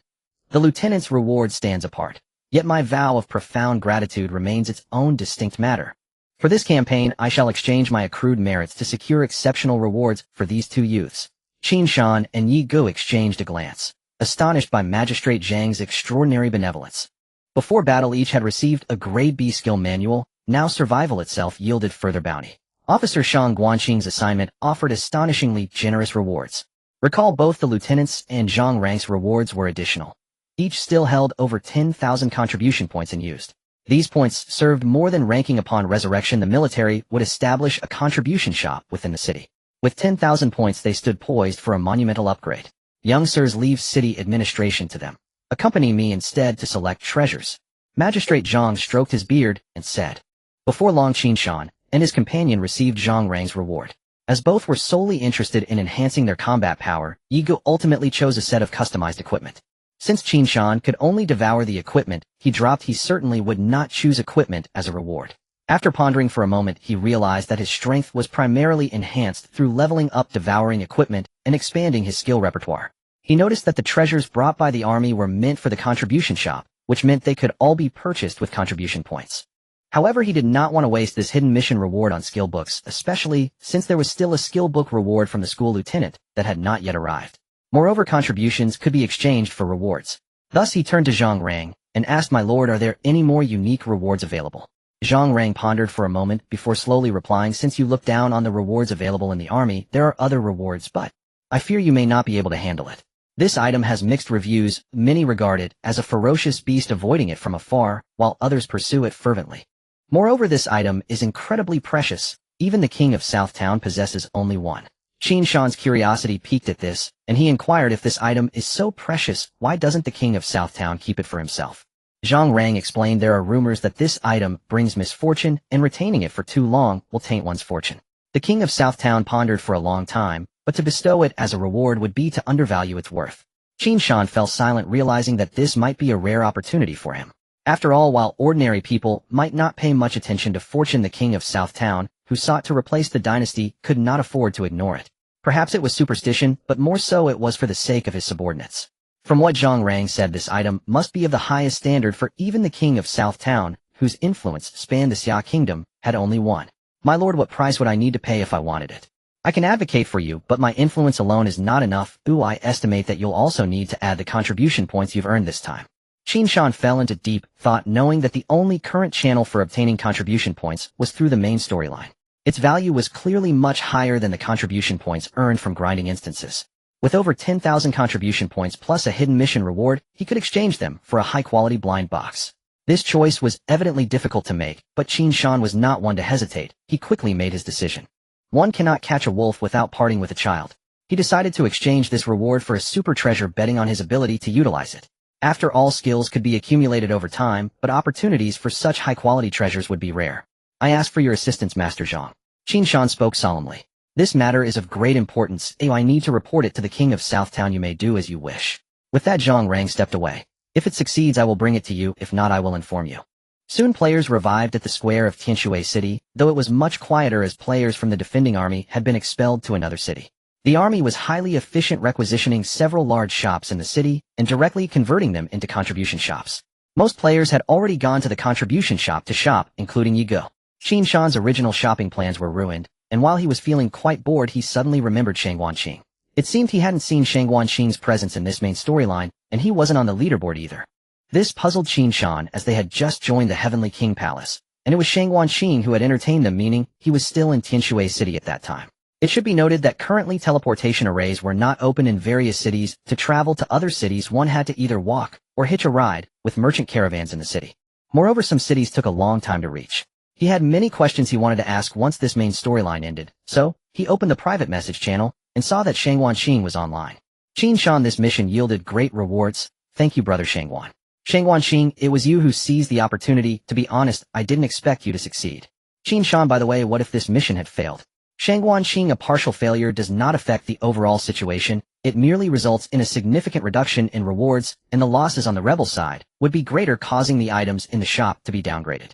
The lieutenant's reward stands apart, yet my vow of profound gratitude remains its own distinct matter. For this campaign I shall exchange my accrued merits to secure exceptional rewards for these 2 youths. Qin Shan and Yi Gu exchanged a glance, astonished by Magistrate Zhang's extraordinary benevolence. Before battle each had received a Grade B skill manual, now survival itself yielded further bounty. Officer Shang Guanqing's assignment offered astonishingly generous rewards. Recall both the lieutenant's and Zhang Rang's rewards were additional. Each still held over 10,000 contribution points and used. These points served more than ranking. Upon resurrection the military would establish a contribution shop within the city. With 10,000 points they stood poised for a monumental upgrade. Young sirs, leave city administration to them. Accompany me instead to select treasures. Magistrate Zhang stroked his beard and said. Before long Qin Shan and his companion received Zhang Rang's reward. As both were solely interested in enhancing their combat power, Yi Gu ultimately chose a set of customized equipment. Since Qin Shan could only devour the equipment he dropped, he certainly would not choose equipment as a reward. After pondering for a moment, he realized that his strength was primarily enhanced through leveling up devouring equipment and expanding his skill repertoire. He noticed that the treasures brought by the army were meant for the contribution shop, which meant they could all be purchased with contribution points. However, he did not want to waste this hidden mission reward on skill books, especially since there was still a skill book reward from the school lieutenant that had not yet arrived. Moreover, contributions could be exchanged for rewards. Thus he turned to Zhang Rang and asked, my lord, are there any more unique rewards available? Zhang Rang pondered for a moment before slowly replying, since you look down on the rewards available in the army, there are other rewards, but I fear you may not be able to handle it. This item has mixed reviews, many regard it as a ferocious beast avoiding it from afar, while others pursue it fervently. Moreover, this item is incredibly precious, even the king of Southtown possesses only one. Qin Shan's curiosity piqued at this, and he inquired, if this item is so precious, why doesn't the king of Southtown keep it for himself? Zhang Rang explained, there are rumors that this item brings misfortune, and retaining it for too long will taint one's fortune. The king of Southtown pondered for a long time, but to bestow it as a reward would be to undervalue its worth. Qin Shan fell silent, realizing that this might be a rare opportunity for him. After all, while ordinary people might not pay much attention to fortune, the king of Southtown, who sought to replace the dynasty, could not afford to ignore it. Perhaps it was superstition, but more so it was for the sake of his subordinates. From what Zhang Rang said, this item must be of the highest standard, for even the king of Southtown, whose influence spanned the Xia kingdom, had only one. My lord, what price would I need to pay if I wanted it? I can advocate for you, but my influence alone is not enough. I estimate that you'll also need to add the contribution points you've earned this time. Qin Shan fell into deep thought, knowing that the only current channel for obtaining contribution points was through the main storyline. Its value was clearly much higher than the contribution points earned from grinding instances. With over 10,000 contribution points plus a hidden mission reward, he could exchange them for a high-quality blind box. This choice was evidently difficult to make, but Qin Shan was not one to hesitate. He quickly made his decision. One cannot catch a wolf without parting with a child. He decided to exchange this reward for a super treasure, betting on his ability to utilize it. After all, skills could be accumulated over time, but opportunities for such high-quality treasures would be rare. I ask for your assistance, Master Zhang. Qin Shan spoke solemnly. This matter is of great importance. I need to report it to the king of Southtown. You may do as you wish. With that, Zhang Rang stepped away. If it succeeds, I will bring it to you. If not, I will inform you. Soon players revived at the square of Tianshui City, though it was much quieter as players from the defending army had been expelled to another city. The army was highly efficient, requisitioning several large shops in the city and directly converting them into contribution shops. Most players had already gone to the contribution shop to shop, including Yi Gu. Qin Shan's original shopping plans were ruined, and while he was feeling quite bored, he suddenly remembered Shang Guanqing. It seemed he hadn't seen Shang Guanqing's presence in this main storyline, and he wasn't on the leaderboard either. This puzzled Qin Shan, as they had just joined the Heavenly King Palace, and it was Shang Guanqing who had entertained them, meaning he was still in Tianshui City at that time. It should be noted that currently teleportation arrays were not open in various cities. To travel to other cities, one had to either walk or hitch a ride, with merchant caravans in the city. Moreover, some cities took a long time to reach. He had many questions he wanted to ask once this main storyline ended, so he opened the private message channel and saw that Shang Guanqing was online. Qin Shan, this mission yielded great rewards. Thank you, brother Shangguan. Shangguan Qing, it was you who seized the opportunity. To be honest, I didn't expect you to succeed. Qin Shan, by the way, what if this mission had failed? Shangguan Qing, a partial failure does not affect the overall situation. It merely results in a significant reduction in rewards, and the losses on the rebel side would be greater, causing the items in the shop to be downgraded.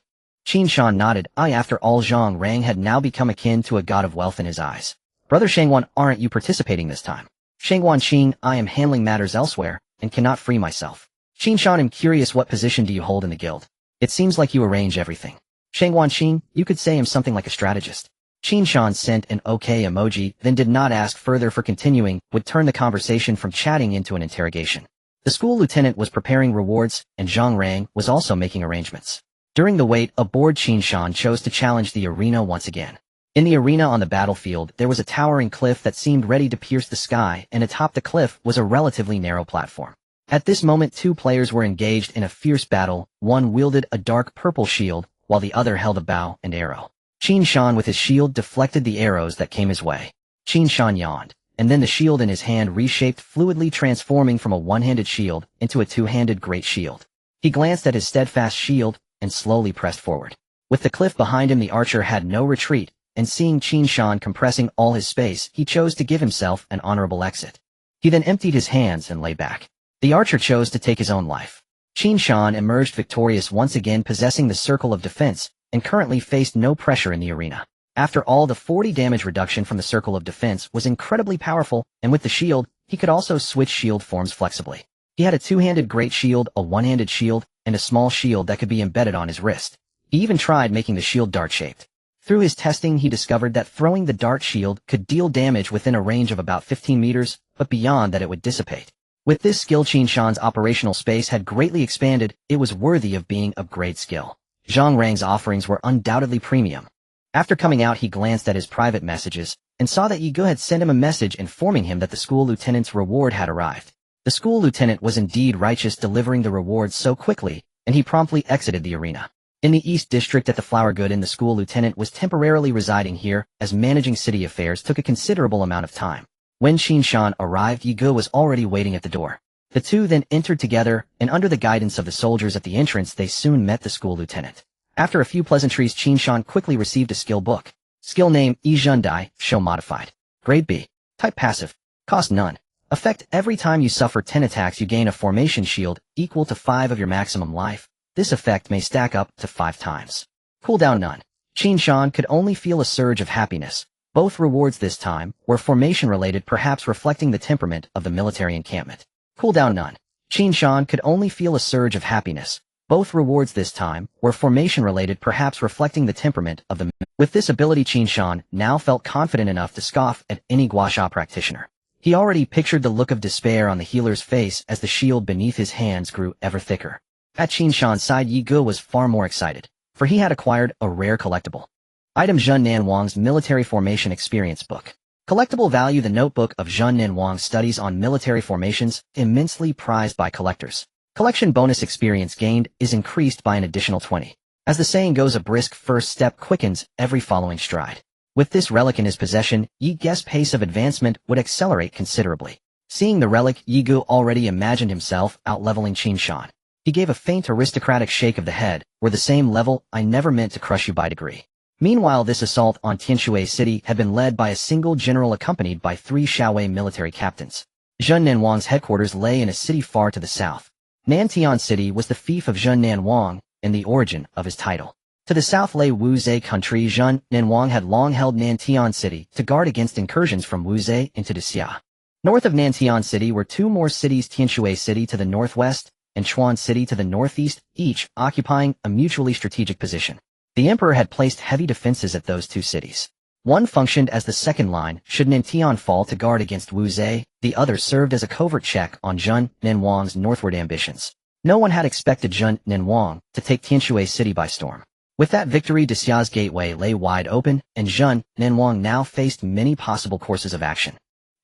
Qin Shan nodded. After all, Zhang Rang had now become akin to a god of wealth in his eyes. Brother Shangguan, aren't you participating this time? Shangguan Qing, I am handling matters elsewhere, and cannot free myself. Qin Shan, I'm curious, what position do you hold in the guild? It seems like you arrange everything. Shangguan Qing, you could say I'm something like a strategist. Qin Shan sent an okay emoji, then did not ask further for continuing, would turn the conversation from chatting into an interrogation. The school lieutenant was preparing rewards, and Zhang Rang was also making arrangements. During the wait aboard, Qin Shan chose to challenge the arena once again. In the arena on the battlefield, there was a towering cliff that seemed ready to pierce the sky, and atop the cliff was a relatively narrow platform. At this moment, two players were engaged in a fierce battle. One wielded a dark purple shield, while the other held a bow and arrow. Qin Shan with his shield deflected the arrows that came his way. Qin Shan yawned, and then the shield in his hand reshaped fluidly, transforming from a one-handed shield into a two-handed great shield. He glanced at his steadfast shield and slowly pressed forward. With the cliff behind him, the archer had no retreat, and seeing Qin Shan compressing all his space, he chose to give himself an honorable exit. He then emptied his hands and lay back. The archer chose to take his own life. Qin Shan emerged victorious once again, possessing the circle of defense, and currently faced no pressure in the arena. After all, the 40 damage reduction from the circle of defense was incredibly powerful, and with the shield, he could also switch shield forms flexibly. He had a two-handed great shield, a one-handed shield, and a small shield that could be embedded on his wrist. He even tried making the shield dart-shaped. Through his testing, he discovered that throwing the dart shield could deal damage within a range of about 15 meters, but beyond that it would dissipate. With this skill, Qin Shan's operational space had greatly expanded. It was worthy of being of great skill. Zhang Rang's offerings were undoubtedly premium. After coming out, he glanced at his private messages and saw that Yi Ge had sent him a message informing him that the school lieutenant's reward had arrived. The school lieutenant was indeed righteous, delivering the reward so quickly, and he promptly exited the arena. In the East District at the Flower Garden, the school lieutenant was temporarily residing here, as managing city affairs took a considerable amount of time. When Qin Shan arrived, Yi Ge was already waiting at the door. The two then entered together, and under the guidance of the soldiers at the entrance, they soon met the school lieutenant. After a few pleasantries, Qin Shan quickly received a skill book. Skill name, Yizhen Dai, show modified. Grade B. Type passive. Cost none. Effect, every time you suffer 10 attacks you gain a formation shield equal to 5 of your maximum life. This effect may stack up to 5 times. Cooldown none. Qin Shan could only feel a surge of happiness. Both rewards this time were formation-related, perhaps reflecting the temperament of the military encampment. Cooldown none. Qin Shan could only feel a surge of happiness. Both rewards this time were formation-related, perhaps reflecting the temperament of the... With this ability, Qin Shan now felt confident enough to scoff at any guasha practitioner. He already pictured the look of despair on the healer's face as the shield beneath his hands grew ever thicker. At Qin Shan's side, Yi Ge was far more excited, for he had acquired a rare collectible. Item: Zhen Nanwang's Military Formation Experience Book. Collectible value: the notebook of Zhen Nanwang's studies on military formations, immensely prized by collectors. Collection bonus: experience gained is increased by an additional 20. As the saying goes, a brisk first step quickens every following stride. With this relic in his possession, Yi Ge's pace of advancement would accelerate considerably. Seeing the relic, Yi Ge already imagined himself out-leveling Qin Shan. He gave a faint aristocratic shake of the head. "We're the same level, I never meant to crush you by degree." Meanwhile, this assault on Tianshui City had been led by a single general accompanied by 3 Shaowei military captains. Zhen Nanwang's headquarters lay in a city far to the south. Nantian City was the fief of Zhen Nanwang and the origin of his title. To the south lay Wuzhe country. Zhen Nanwang had long held Nantian City to guard against incursions from Wuzhe into Xia. North of Nantian City were 2 more cities, Tianshui City to the northwest and Chuan City to the northeast, each occupying a mutually strategic position. The emperor had placed heavy defenses at those 2 cities. One functioned as the second line should Nantian fall to guard against Wuzhe, the other served as a covert check on Zhen Nanwang's northward ambitions. No one had expected Zhen Nanwang to take Tianshui City by storm. With that victory, Xia's gateway lay wide open, and Zhen Nanwang now faced many possible courses of action.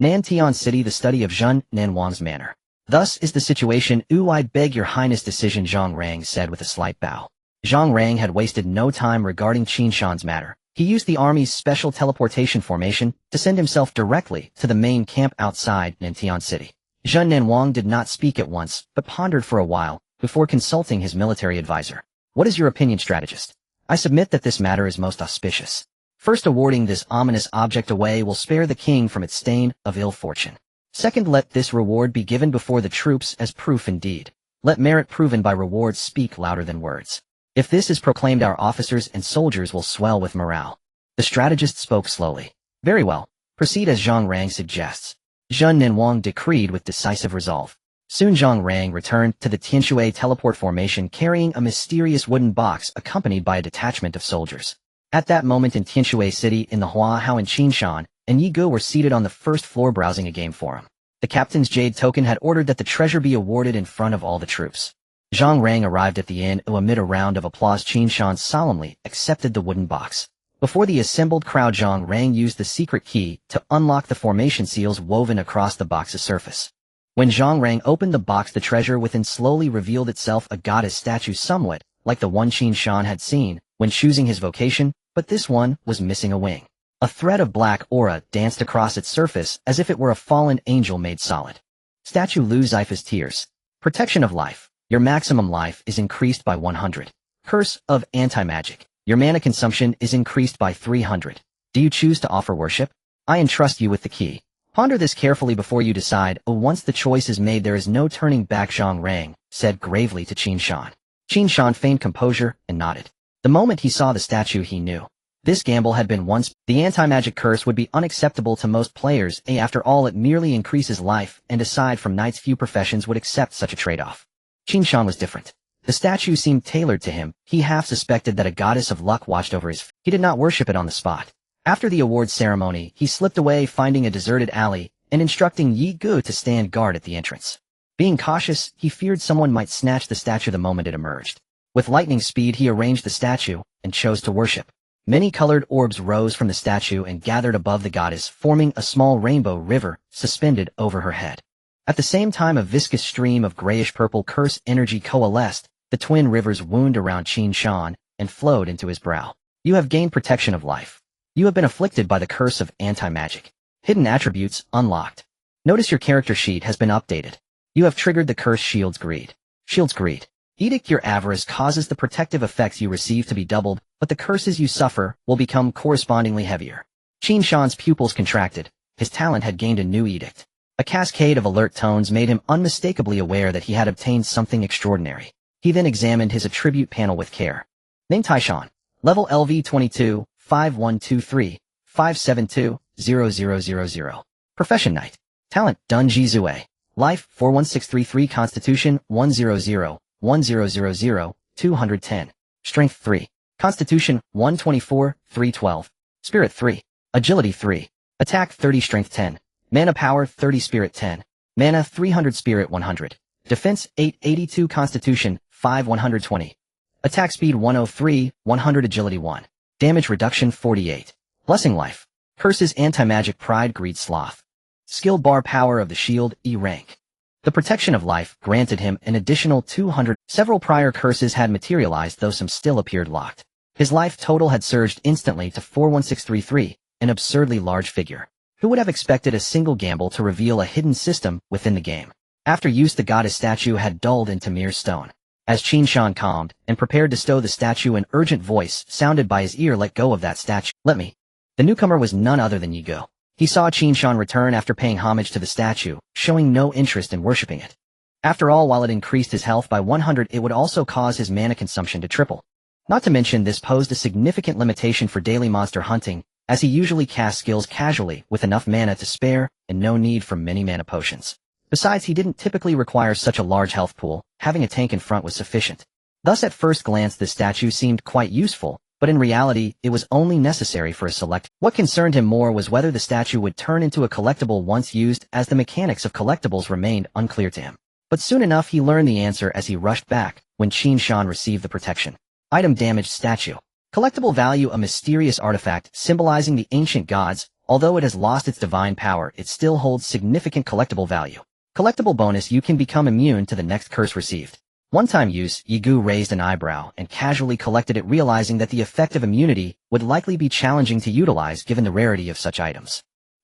Nantian City, the study of Zhen Nanwang's manner. "Thus is the situation. I beg your highness' decision," Zhang Rang said with a slight bow. Zhang Rang had wasted no time regarding Qin Shan's matter. He used the army's special teleportation formation to send himself directly to the main camp outside Nantian City. Zhen Nanwang did not speak at once, but pondered for a while, before consulting his military advisor. What is your opinion, strategist? I submit that this matter is most auspicious. First, awarding this ominous object away will spare the king from its stain of ill fortune. Second, let this reward be given before the troops as proof indeed. Let merit proven by rewards speak louder than words. If this is proclaimed, our officers and soldiers will swell with morale. The strategist spoke slowly. Very well. Proceed as Zhang Rang suggests. Zhen Nanwang decreed with decisive resolve. Soon Zhang Rang returned to the Tianshui teleport formation carrying a mysterious wooden box accompanied by a detachment of soldiers. At that moment in Tianshui City in the Huahao and Qin Shan, and Yi Ge were seated on the first floor browsing a game forum. The captain's jade token had ordered that the treasure be awarded in front of all the troops. Zhang Rang arrived at the inn amid a round of applause. Qin Shan solemnly accepted the wooden box. Before the assembled crowd, Zhang Rang used the secret key to unlock the formation seals woven across the box's surface. When Zhang Rang opened the box, the treasure within slowly revealed itself, a goddess statue somewhat like the one Qin Shan had seen when choosing his vocation, but this one was missing a wing. A thread of black aura danced across its surface as if it were a fallen angel made solid. Statue Lu Zaifa's tears. Protection of life. Your maximum life is increased by 100. Curse of anti-magic. Your mana consumption is increased by 300. Do you choose to offer worship? I entrust you with the key. Ponder this carefully before you decide. Once the choice is made, there is no turning back. Zhang Rang said gravely to Qin Shan. Qin Shan feigned composure and nodded. The moment he saw the statue, he knew. This gamble had been once. The anti-magic curse would be unacceptable to most players. After all, it merely increases life, and aside from knights, few professions would accept such a trade-off. Qin Shan was different. The statue seemed tailored to him. He half suspected that a goddess of luck watched over his. He did not worship it on the spot. After the awards ceremony, he slipped away, finding a deserted alley, and instructing Yi Ge to stand guard at the entrance. Being cautious, he feared someone might snatch the statue the moment it emerged. With lightning speed, he arranged the statue and chose to worship. Many colored orbs rose from the statue and gathered above the goddess, forming a small rainbow river suspended over her head. At the same time, a viscous stream of grayish-purple curse energy coalesced. The twin rivers wound around Qin Shan and flowed into his brow. You have gained protection of life. You have been afflicted by the curse of anti-magic. Hidden attributes unlocked. Notice your character sheet has been updated. You have triggered the curse Shield's Greed. Shield's Greed. Edict. Your avarice causes the protective effects you receive to be doubled, but the curses you suffer will become correspondingly heavier. Qin Shan's pupils contracted. His talent had gained a new edict. A cascade of alert tones made him unmistakably aware that he had obtained something extraordinary. He then examined his attribute panel with care. Name Taishan. Level LV 22, 5123, 572, 0000. Profession Knight. Talent Dunji Zue. Life 41633. Constitution 100, 1000, 210. Strength 3. Constitution 124, 312. Spirit 3. Agility 3. Attack 30. Strength 10. Mana power 30. Spirit 10. Mana 300. Spirit 100. Defense 882. Constitution 5 120. Attack speed 103, 100. Agility 1. Damage reduction 48. Blessing Life. Curses Anti-Magic Pride Greed Sloth. Skill bar Power of the Shield E rank. The protection of life granted him an additional 200. Several prior curses had materialized, though some still appeared locked. His life total had surged instantly to 41633, an absurdly large figure. Who would have expected a single gamble to reveal a hidden system within the game? After use, the goddess statue had dulled into mere stone. As Qin Shan calmed and prepared to stow the statue, an urgent voice sounded by his ear. Let go of that statue. Let me. The newcomer was none other than Yi Ge. He saw Qin Shan return after paying homage to the statue, showing no interest in worshipping it. After all, while it increased his health by 100, it would also cause his mana consumption to triple. Not to mention, this posed a significant limitation for daily monster hunting, as he usually cast skills casually with enough mana to spare and no need for many mana potions. Besides, he didn't typically require such a large health pool. Having a tank in front was sufficient. Thus, at first glance, the statue seemed quite useful, but in reality, it was only necessary for a select. What concerned him more was whether the statue would turn into a collectible once used, as the mechanics of collectibles remained unclear to him. But soon enough he learned the answer as he rushed back when Qin Shan received the protection. Item Damaged Statue. Collectible value: a mysterious artifact symbolizing the ancient gods. Although it has lost its divine power, it still holds significant collectible value. Collectible bonus: you can become immune to the next curse received. One-time use. Yi Ge raised an eyebrow and casually collected it, realizing that the effect of immunity would likely be challenging to utilize given the rarity of such items.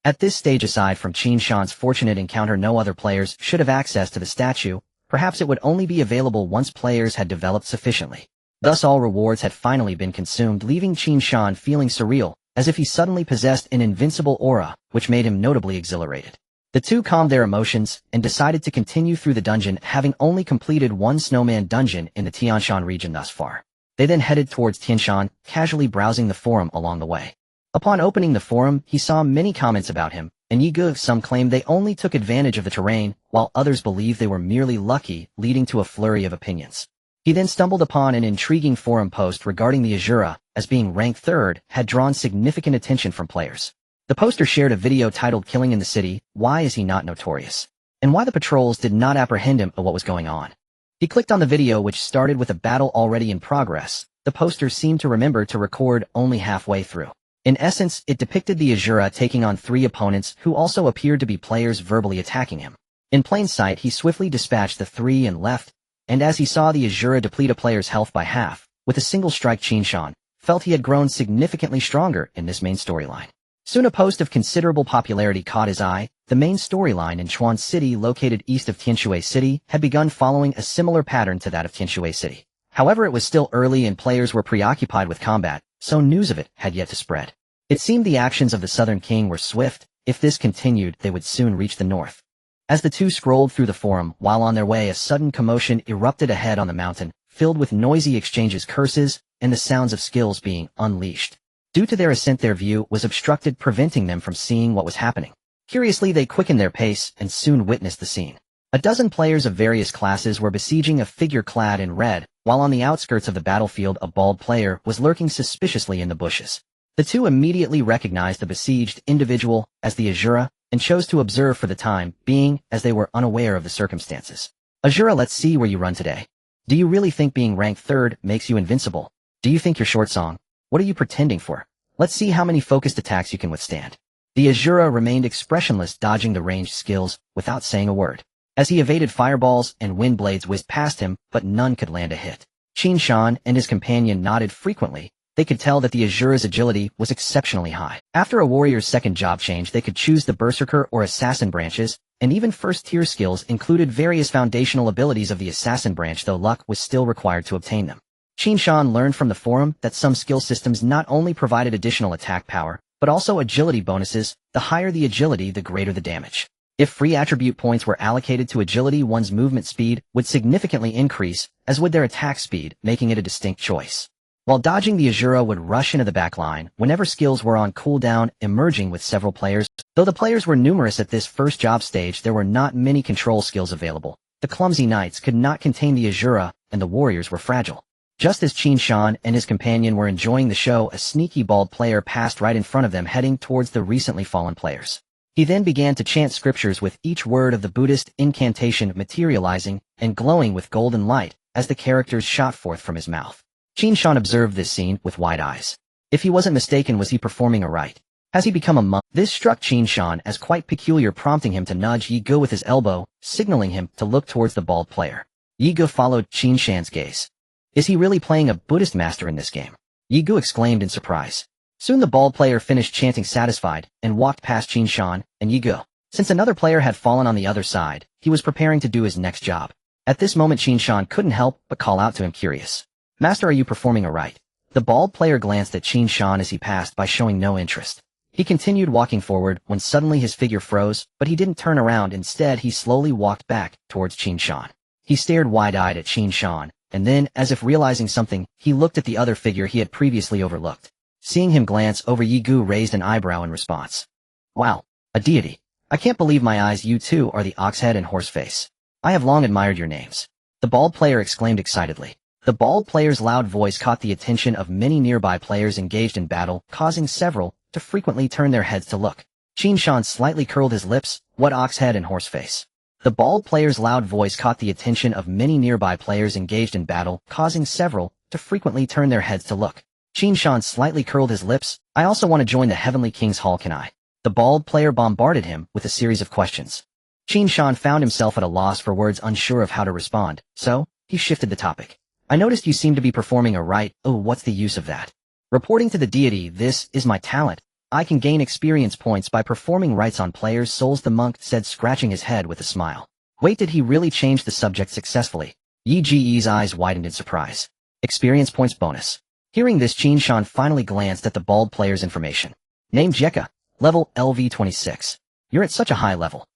At this stage, aside from Qin Shan's fortunate encounter, no other players should have access to the statue. Perhaps it would only be available once players had developed sufficiently. Thus all rewards had finally been consumed, leaving Qin Shan feeling surreal, as if he suddenly possessed an invincible aura, which made him notably exhilarated. The two calmed their emotions and decided to continue through the dungeon, having only completed one snowman dungeon in the Qin Shan region thus far. They then headed towards Qin Shan, casually browsing the forum along the way. Upon opening the forum, he saw many comments about him, and some claimed they only took advantage of the terrain, while others believed they were merely lucky, leading to a flurry of opinions. He then stumbled upon an intriguing forum post regarding the Azura, as being ranked 3rd, had drawn significant attention from players. The poster shared a video titled "Killing in the City, Why Is He Not Notorious?" and why the patrols did not apprehend him of what was going on. He clicked on the video, which started with a battle already in progress. The poster seemed to remember to record only halfway through. In essence, it depicted the Azura taking on 3 opponents who also appeared to be players verbally attacking him. In plain sight, he swiftly dispatched the 3 and left, and as he saw the Azura deplete a player's health by half, with a single strike, Qin Shan felt he had grown significantly stronger in this main storyline. Soon a post of considerable popularity caught his eye. The main storyline in Chuan City, located east of Tianshui City, had begun following a similar pattern to that of Tianshui City. However, it was still early and players were preoccupied with combat, so news of it had yet to spread. It seemed the actions of the Southern King were swift. If this continued, they would soon reach the north. As the two scrolled through the forum, while on their way, a sudden commotion erupted ahead on the mountain, filled with noisy exchanges, curses, and the sounds of skills being unleashed. Due to their ascent, their view was obstructed, preventing them from seeing what was happening. Curiously, they quickened their pace and soon witnessed the scene. A dozen players of various classes were besieging a figure clad in red, while on the outskirts of the battlefield a bald player was lurking suspiciously in the bushes. The two immediately recognized the besieged individual as the Azura, and chose to observe for the time being, as they were unaware of the circumstances. Azura, let's see where you run today. Do you really think being ranked 3rd makes you invincible? Do you think you're short song? What are you pretending for? Let's see how many focused attacks you can withstand. The Azura remained expressionless, dodging the ranged skills without saying a word. As he evaded fireballs and wind blades whizzed past him, but none could land a hit. Qin Shan and his companion nodded frequently. They could tell that the Azura's agility was exceptionally high. After a warrior's second job change, they could choose the Berserker or Assassin branches, and even first-tier skills included various foundational abilities of the Assassin branch, though luck was still required to obtain them. Qin Shan learned from the forum that some skill systems not only provided additional attack power, but also agility bonuses. The higher the agility, the greater the damage. If free attribute points were allocated to agility, one's movement speed would significantly increase, as would their attack speed, making it a distinct choice. While dodging, the Azura would rush into the back line whenever skills were on cooldown, emerging with several players. Though the players were numerous at this first job stage, there were not many control skills available. The clumsy knights could not contain the Azura, and the warriors were fragile. Just as Qin Shan and his companion were enjoying the show, a sneaky bald player passed right in front of them, heading towards the recently fallen players. He then began to chant scriptures, with each word of the Buddhist incantation materializing and glowing with golden light as the characters shot forth from his mouth. Qin Shan observed this scene with wide eyes. If he wasn't mistaken, was he performing a rite? Has he become a monk? This struck Qin Shan as quite peculiar, prompting him to nudge Yi Ge with his elbow, signaling him to look towards the bald player. Yi Ge followed Qin Shan's gaze. Is he really playing a Buddhist master in this game? Yi Ge exclaimed in surprise. Soon the bald player finished chanting, satisfied, and walked past Qin Shan and Yi Ge. Since another player had fallen on the other side, he was preparing to do his next job. At this moment, Qin Shan couldn't help but call out to him, curious. Master, are you performing a rite? The bald player glanced at Qin Shan as he passed by, showing no interest. He continued walking forward when suddenly his figure froze, but he didn't turn around. Instead, he slowly walked back towards Qin Shan. He stared wide-eyed at Qin Shan, and then, as if realizing something, he looked at the other figure he had previously overlooked. Seeing him glance over, Yi Ge raised an eyebrow in response. Wow, a deity. I can't believe my eyes, you two are the Oxhead and Horseface. I have long admired your names. The bald player exclaimed excitedly. The bald player's loud voice caught the attention of many nearby players engaged in battle, causing several to frequently turn their heads to look. Qin Shan slightly curled his lips. What Oxhead and Horseface? The bald player's loud voice caught the attention of many nearby players engaged in battle, causing several to frequently turn their heads to look. Qin Shan slightly curled his lips. I also want to join the Heavenly King's Hall, can I? The bald player bombarded him with a series of questions. Qin Shan found himself at a loss for words, unsure of how to respond, so he shifted the topic. I noticed you seem to be performing a rite. Oh, what's the use of that? Reporting to the deity, this is my talent. I can gain experience points by performing rites on players' souls, the monk said, scratching his head with a smile. Wait, did he really change the subject successfully? Yi Ji's eyes widened in surprise. Experience points bonus. Hearing this, Qin Shan finally glanced at the bald player's information. Name Jekka. Level LV26. You're at such a high level.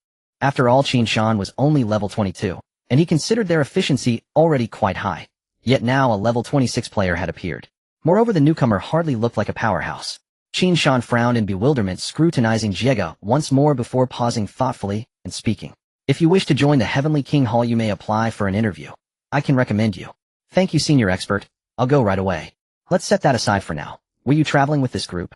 After all, Qin Shan was only level 22, and he considered their efficiency already quite high. Yet now a level 26 player had appeared. Moreover, the newcomer hardly looked like a powerhouse. Qin Shan frowned in bewilderment, scrutinizing Jekka once more before pausing thoughtfully and speaking. If you wish to join the Heavenly King Hall, you may apply for an interview. I can recommend you. Thank you, senior expert. I'll go right away. Let's set that aside for now. Were you traveling with this group?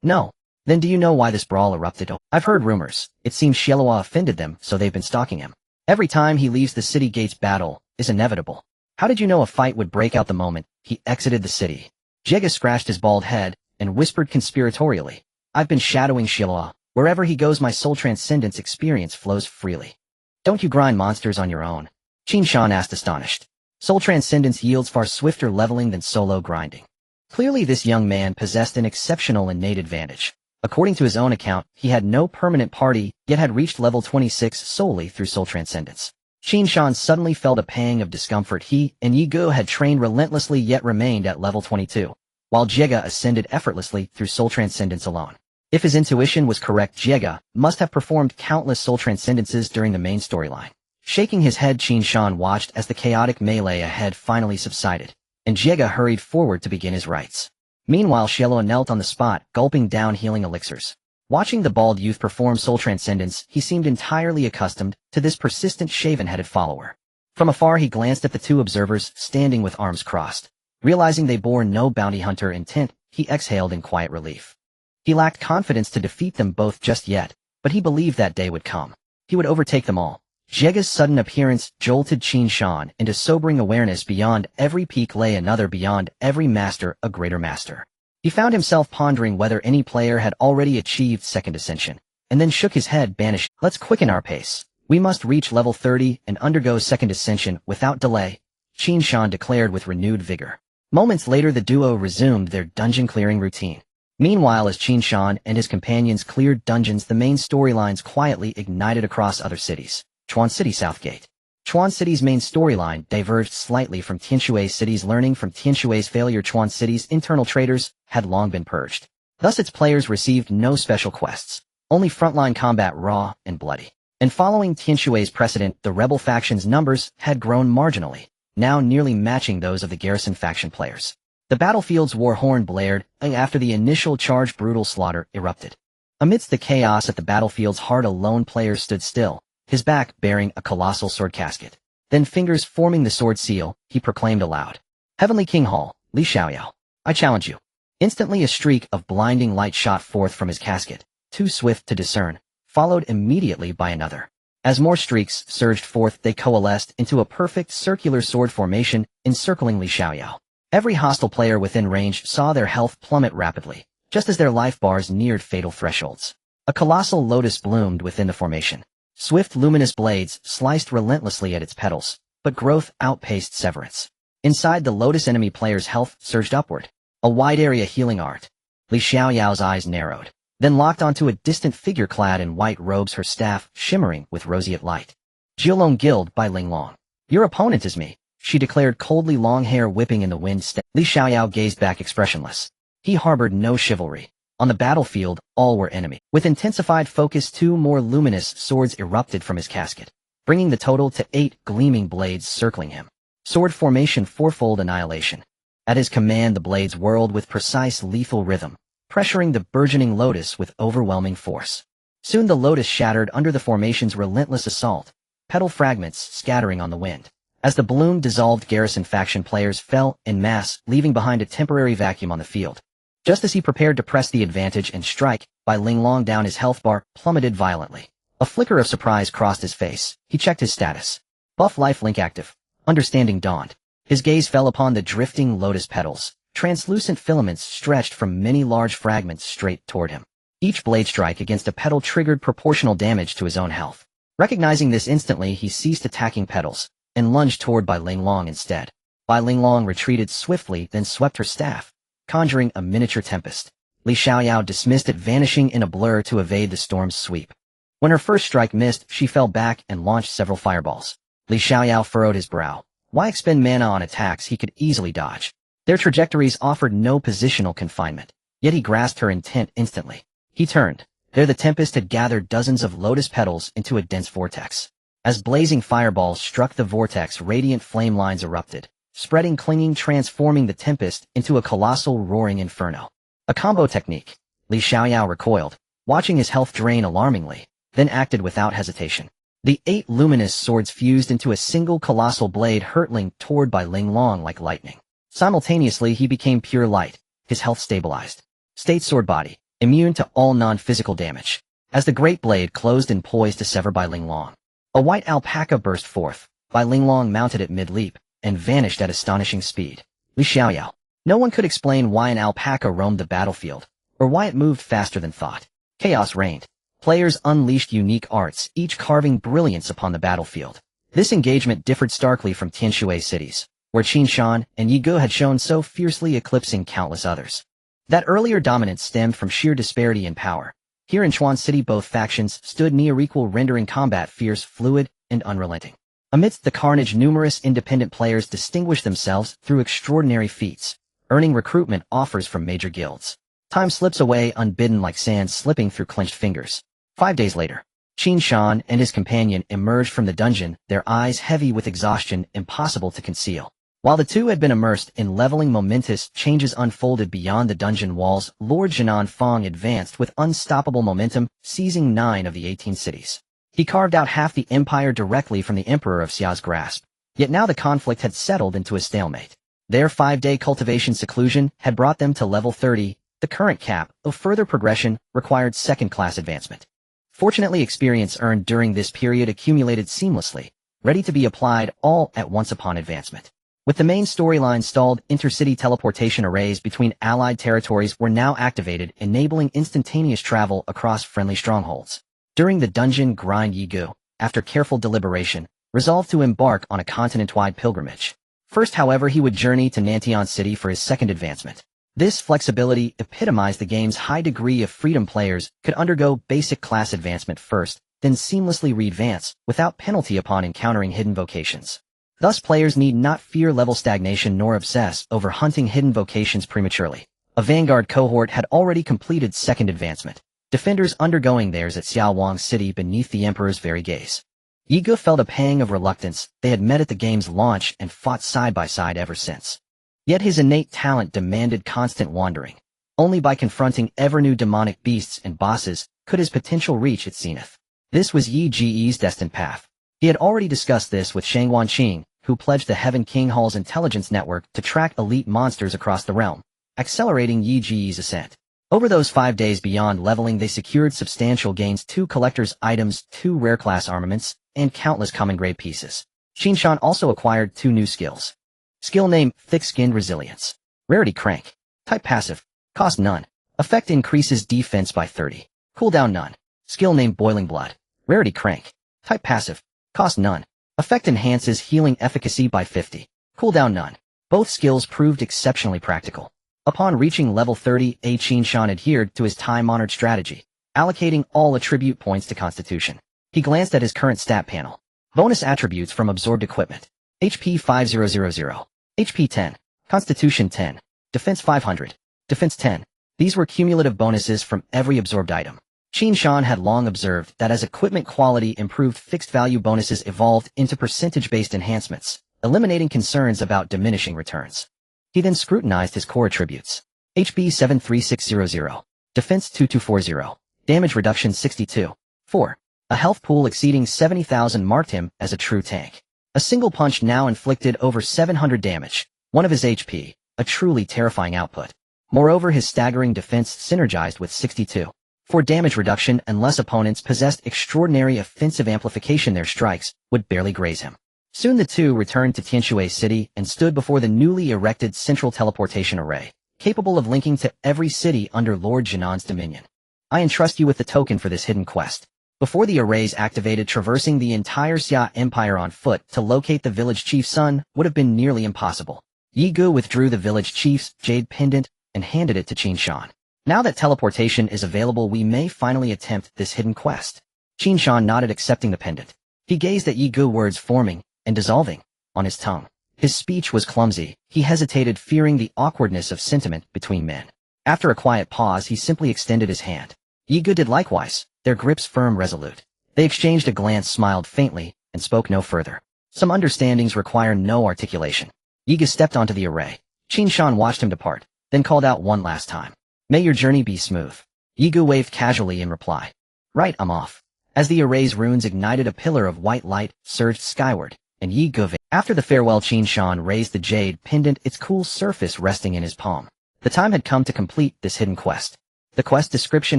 No. Then do you know why this brawl erupted? I've heard rumors. It seems Xielua offended them, so they've been stalking him. Every time he leaves the city gates, battle is inevitable. How did you know a fight would break out the moment he exited the city? Jekka scratched his bald head and whispered conspiratorially. I've been shadowing Xielua. Wherever he goes, my soul transcendence experience flows freely. Don't you grind monsters on your own? Qin Shan asked, astonished. Soul transcendence yields far swifter leveling than solo grinding. Clearly this young man possessed an exceptional innate advantage. According to his own account, he had no permanent party, yet had reached level 26 solely through soul transcendence. Qin Shan suddenly felt a pang of discomfort. He and Yi Gu had trained relentlessly yet remained at level 22, while Jekka ascended effortlessly through soul transcendence alone. If his intuition was correct, Jekka must have performed countless soul transcendences during the main storyline. Shaking his head, Qin Shan watched as the chaotic melee ahead finally subsided, and Jekka hurried forward to begin his rites. Meanwhile, Xielua knelt on the spot, gulping down healing elixirs. Watching the bald youth perform soul transcendence, he seemed entirely accustomed to this persistent shaven-headed follower. From afar, he glanced at the two observers standing with arms crossed. Realizing they bore no bounty hunter intent, he exhaled in quiet relief. He lacked confidence to defeat them both just yet, but he believed that day would come. He would overtake them all. Jekka's sudden appearance jolted Qin Shan into sobering awareness. Beyond every peak lay another, beyond every master a greater master. He found himself pondering whether any player had already achieved second ascension, and then shook his head, banished. Let's quicken our pace. We must reach level 30 and undergo second ascension without delay, Qin Shan declared with renewed vigor. Moments later, the duo resumed their dungeon clearing routine. Meanwhile, as Qin Shan and his companions cleared dungeons, the main storylines quietly ignited across other cities. Chuan City Southgate. Chuan City's main storyline diverged slightly from Tianshui City's. Learning from Tianshui's failure, Chuan City's internal traitors had long been purged. Thus its players received no special quests, only frontline combat, raw and bloody. And following Tianshui's precedent, the rebel faction's numbers had grown marginally, now nearly matching those of the garrison faction players. The battlefield's war horn blared, and after the initial charge, brutal slaughter erupted. Amidst the chaos at the battlefield's heart, a lone player stood still, his back bearing a colossal sword casket. Then, fingers forming the sword seal, he proclaimed aloud, Heavenly King Hall, Li Xiaoyao, I challenge you. Instantly a streak of blinding light shot forth from his casket, too swift to discern, followed immediately by another. As more streaks surged forth, they coalesced into a perfect circular sword formation, encircling Li Xiaoyao. Every hostile player within range saw their health plummet rapidly, just as their life bars neared fatal thresholds. A colossal lotus bloomed within the formation. Swift, luminous blades sliced relentlessly at its petals, but growth outpaced severance. Inside the lotus, enemy players' health surged upward. A wide-area healing art. Li Xiaoyao's eyes narrowed, then locked onto a distant figure clad in white robes, her staff shimmering with roseate light. Jiulong Guild by Linglong. Your opponent is me, she declared coldly, long hair whipping in the wind. Li Xiaoyao gazed back expressionless. He harbored no chivalry. On the battlefield, all were enemy. With intensified focus, two more luminous swords erupted from his casket, bringing the total to 8 gleaming blades circling him. Sword formation, fourfold annihilation. At his command, the blades whirled with precise, lethal rhythm, pressuring the burgeoning lotus with overwhelming force. Soon the lotus shattered under the formation's relentless assault, petal fragments scattering on the wind. As the bloom dissolved, garrison faction players fell en masse, leaving behind a temporary vacuum on the field. Just as he prepared to press the advantage and strike, Bai Linglong down, his health bar plummeted violently. A flicker of surprise crossed his face. He checked his status. Buff lifelink active. Understanding dawned. His gaze fell upon the drifting lotus petals. Translucent filaments stretched from many large fragments straight toward him. Each blade strike against a petal triggered proportional damage to his own health. Recognizing this instantly, he ceased attacking petals and lunged toward Bai Linglong instead. Bai Linglong retreated swiftly, then swept her staff, conjuring a miniature tempest. Li Xiaoyao dismissed it, vanishing in a blur to evade the storm's sweep. When her first strike missed, she fell back and launched several fireballs. Li Xiaoyao furrowed his brow. Why expend mana on attacks he could easily dodge? Their trajectories offered no positional confinement, yet he grasped her intent instantly. He turned. There the tempest had gathered dozens of lotus petals into a dense vortex. As blazing fireballs struck the vortex, radiant flame lines erupted, spreading, clinging, transforming the tempest into a colossal roaring inferno. A combo technique. Li Xiaoyao recoiled, watching his health drain alarmingly, then acted without hesitation. The 8 luminous swords fused into a single colossal blade, hurtling toward Bai Linglong like lightning. Simultaneously, he became pure light, his health stabilized. State sword body, immune to all non-physical damage. As the great blade closed and poised to sever Bai Linglong, a white alpaca burst forth. Bai Linglong mounted it mid-leap and vanished at astonishing speed. Li Xiaoyao. No one could explain why an alpaca roamed the battlefield, or why it moved faster than thought. Chaos reigned. Players unleashed unique arts, each carving brilliance upon the battlefield. This engagement differed starkly from Tianshui cities, where Qin Shan and Yigu had shown so fiercely, eclipsing countless others. That earlier dominance stemmed from sheer disparity in power. Here in Chuan City, both factions stood near equal, rendering combat fierce, fluid, and unrelenting. Amidst the carnage, numerous independent players distinguished themselves through extraordinary feats, earning recruitment offers from major guilds. Time slips away unbidden, like sand slipping through clenched fingers. 5 days later, Qin Shan and his companion emerged from the dungeon, their eyes heavy with exhaustion impossible to conceal. While the two had been immersed in leveling, momentous changes unfolded beyond the dungeon walls. Lord Jinan Fong advanced with unstoppable momentum, seizing 9 of the 18 cities. He carved out half the empire directly from the Emperor of Xia's grasp. Yet now the conflict had settled into a stalemate. Their 5-day cultivation seclusion had brought them to level 30. The current cap of further progression required second-class advancement. Fortunately, experience earned during this period accumulated seamlessly, ready to be applied all at once upon advancement. With the main storyline stalled, intercity teleportation arrays between allied territories were now activated, enabling instantaneous travel across friendly strongholds. During the dungeon grind, Yigu, after careful deliberation, resolved to embark on a continent-wide pilgrimage. First, however, he would journey to Nantian City for his second advancement. This flexibility epitomized the game's high degree of freedom. Players could undergo basic class advancement first, then seamlessly re-advance without penalty upon encountering hidden vocations. Thus, players need not fear level stagnation nor obsess over hunting hidden vocations prematurely. A vanguard cohort had already completed second advancement, defenders undergoing theirs at Xiaowang City beneath the Emperor's very gaze. Yigu felt a pang of reluctance. They had met at the game's launch and fought side by side ever since. Yet his innate talent demanded constant wandering. Only by confronting ever-new demonic beasts and bosses could his potential reach its zenith. This was Yi Ji's destined path. He had already discussed this with Shang Wanqing, who pledged the Heaven King Hall's intelligence network to track elite monsters across the realm, accelerating Yi Ji's ascent. Over those 5 days beyond leveling, they secured substantial gains: 2 collector's items, 2 rare-class armaments, and countless common-grade pieces. Qin Shan also acquired 2 new skills. Skill name: Thick-Skinned Resilience. Rarity: Crank. Type: Passive. Cost: None. Effect: increases defense by 30. Cooldown: None. Skill name: Boiling Blood. Rarity: Crank. Type: Passive. Cost: None. Effect: enhances healing efficacy by 50. Cooldown: None. Both skills proved exceptionally practical. Upon reaching level 30, Qin Shan adhered to his time-honored strategy, allocating all attribute points to Constitution. He glanced at his current stat panel. Bonus attributes from absorbed equipment. HP 5000, HP 10, Constitution 10, Defense 500, Defense 10. These were cumulative bonuses from every absorbed item. Qin Shan had long observed that as equipment quality improved, fixed-value bonuses evolved into percentage-based enhancements, eliminating concerns about diminishing returns. He then scrutinized his core attributes. HP 73600, Defense 2240, Damage Reduction 62. 4. A health pool exceeding 70,000 marked him as a true tank. A single punch now inflicted over 700 damage, 1 of his HP, a truly terrifying output. Moreover, his staggering defense synergized with 62. For damage reduction, unless opponents possessed extraordinary offensive amplification, their strikes would barely graze him. Soon the two returned to Tianshui City and stood before the newly erected central teleportation array, capable of linking to every city under Lord Jinan's dominion. I entrust you with the token for this hidden quest. Before the arrays activated, traversing the entire Xia Empire on foot to locate the village chief's son would have been nearly impossible. Yigu withdrew the village chief's jade pendant and handed it to Qin Shan. Now that teleportation is available, we may finally attempt this hidden quest. Qin Shan nodded, accepting the pendant. He gazed at Yi Gu, words forming and dissolving on his tongue. His speech was clumsy. He hesitated, fearing the awkwardness of sentiment between men. After a quiet pause, he simply extended his hand. Yi Gu did likewise, their grips firm, resolute. They exchanged a glance, smiled faintly, and spoke no further. Some understandings require no articulation. Yi Gu stepped onto the array. Qin Shan watched him depart, then called out one last time. May your journey be smooth. Yi Gu waved casually in reply. Right, I'm off. As the array's runes ignited, a pillar of white light surged skyward, and Yi Gu vanished. After the farewell, Qin Shan raised the jade pendant, its cool surface resting in his palm. The time had come to complete this hidden quest. The quest description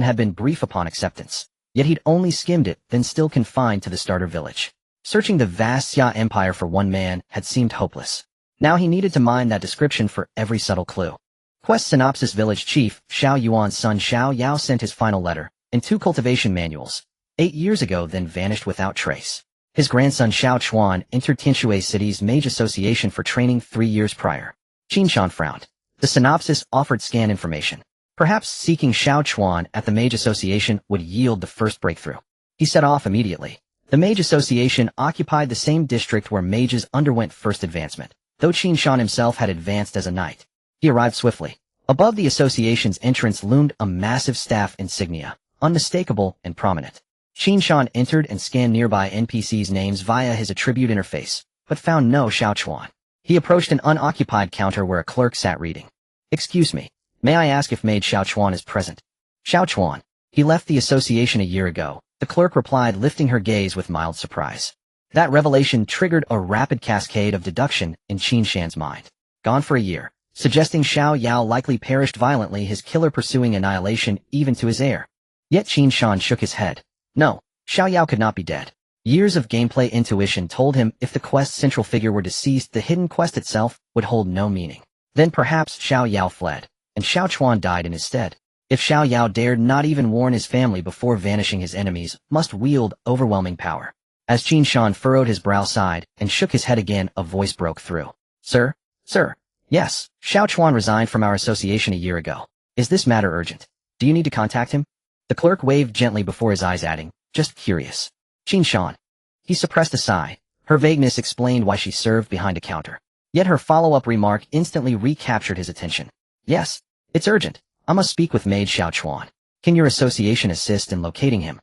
had been brief upon acceptance, yet he'd only skimmed it, then still confined to the starter village. Searching the vast Xia Empire for one man had seemed hopeless. Now he needed to mine that description for every subtle clue. Quest synopsis: Village Chief Xiao Yuan's son Xiao Yao sent his final letter and 2 cultivation manuals 8 years ago, then vanished without trace. His grandson Xiao Chuan entered Tianshui City's Mage Association for training 3 years prior. Qin Shan frowned. The synopsis offered scan information. Perhaps seeking Xiao Chuan at the Mage Association would yield the first breakthrough. He set off immediately. The Mage Association occupied the same district where mages underwent first advancement, though Qin Shan himself had advanced as a knight. He arrived swiftly. Above the association's entrance loomed a massive staff insignia, unmistakable and prominent. Qin Shan entered and scanned nearby NPCs' names via his attribute interface, but found no Xiao Chuan. He approached an unoccupied counter where a clerk sat reading. Excuse me, may I ask if Mage Xiao Chuan is present? Xiao Chuan. He left the association a year ago, the clerk replied, lifting her gaze with mild surprise. That revelation triggered a rapid cascade of deduction in Qin Shan's mind. Gone for a year, suggesting Xiao Yao likely perished violently, his killer pursuing annihilation even to his heir. Yet Qin Shan shook his head. No, Xiao Yao could not be dead. Years of gameplay intuition told him if the quest's central figure were deceased, the hidden quest itself would hold no meaning. Then perhaps Xiao Yao fled, and Xiao Chuan died in his stead. If Xiao Yao dared not even warn his family before vanishing, his enemies must wield overwhelming power. As Qin Shan furrowed his brow, sighed, and shook his head again, a voice broke through. Sir? Yes, Xiao Chuan resigned from our association a year ago. Is this matter urgent? Do you need to contact him? The clerk waved gently before his eyes, adding, just curious. Qin Shan. He suppressed a sigh. Her vagueness explained why she served behind a counter. Yet her follow-up remark instantly recaptured his attention. Yes, it's urgent. I must speak with Mage Xiao Chuan. Can your association assist in locating him?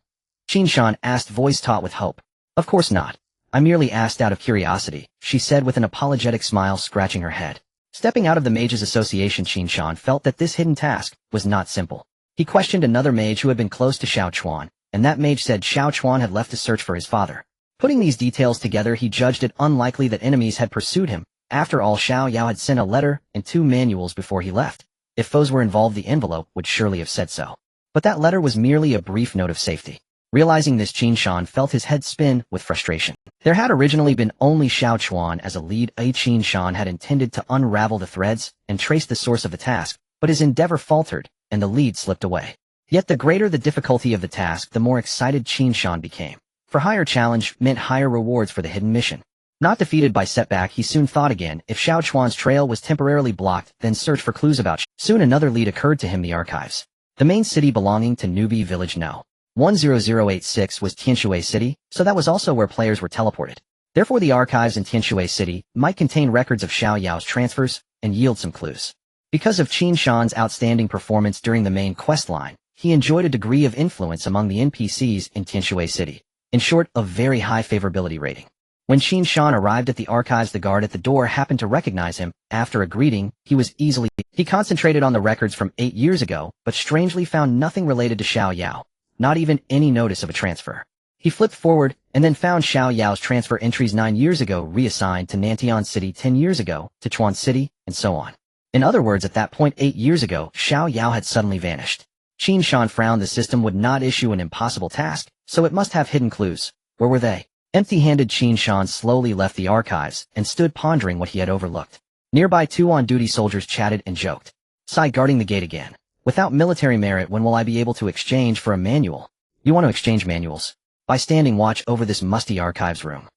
Qin Shan asked, voice taut with hope. Of course not. I merely asked out of curiosity, she said with an apologetic smile, scratching her head. Stepping out of the Mages Association, Qin Shan felt that this hidden task was not simple. He questioned another mage who had been close to Xiao Chuan, and that mage said Xiao Chuan had left to search for his father. Putting these details together, he judged it unlikely that enemies had pursued him. After all, Xiao Yao had sent a letter and 2 manuals before he left. If foes were involved, the envelope would surely have said so. But that letter was merely a brief note of safety. Realizing this, Qin Shan felt his head spin with frustration. There had originally been only Xiao Chuan as a lead. Qin Shan had intended to unravel the threads and trace the source of the task, but his endeavor faltered, and the lead slipped away. Yet the greater the difficulty of the task, the more excited Qin Shan became. For higher challenge meant higher rewards for the hidden mission. Not defeated by setback, he soon thought again. If Xiao Chuan's trail was temporarily blocked, then search for clues about Soon another lead occurred to him: the archives. The main city belonging to Newbie Village No. 10086 was Tianshui City, so that was also where players were teleported. Therefore the archives in Tianshui City might contain records of Xiao Yao's transfers and yield some clues. Because of Qin Shan's outstanding performance during the main quest line, he enjoyed a degree of influence among the NPCs in Tianshui City. In short, a very high favorability rating. When Qin Shan arrived at the archives, the guard at the door happened to recognize him. After a greeting, he concentrated on the records from 8 years ago, but strangely found nothing related to Xiao Yao. Not even any notice of a transfer. He flipped forward, and then found Xiao Yao's transfer entries 9 years ago reassigned to Nantian City, 10 years ago to Chuan City, and so on. In other words, at that point 8 years ago, Xiao Yao had suddenly vanished. Qin Shan frowned. The system would not issue an impossible task, so it must have hidden clues. Where were they? Empty-handed, Qin Shan slowly left the archives and stood pondering what he had overlooked. Nearby, 2 on-duty soldiers chatted and joked. Sai guarding the gate again. Without military merit, when will I be able to exchange for a manual? You want to exchange manuals? By standing watch over this musty archives room.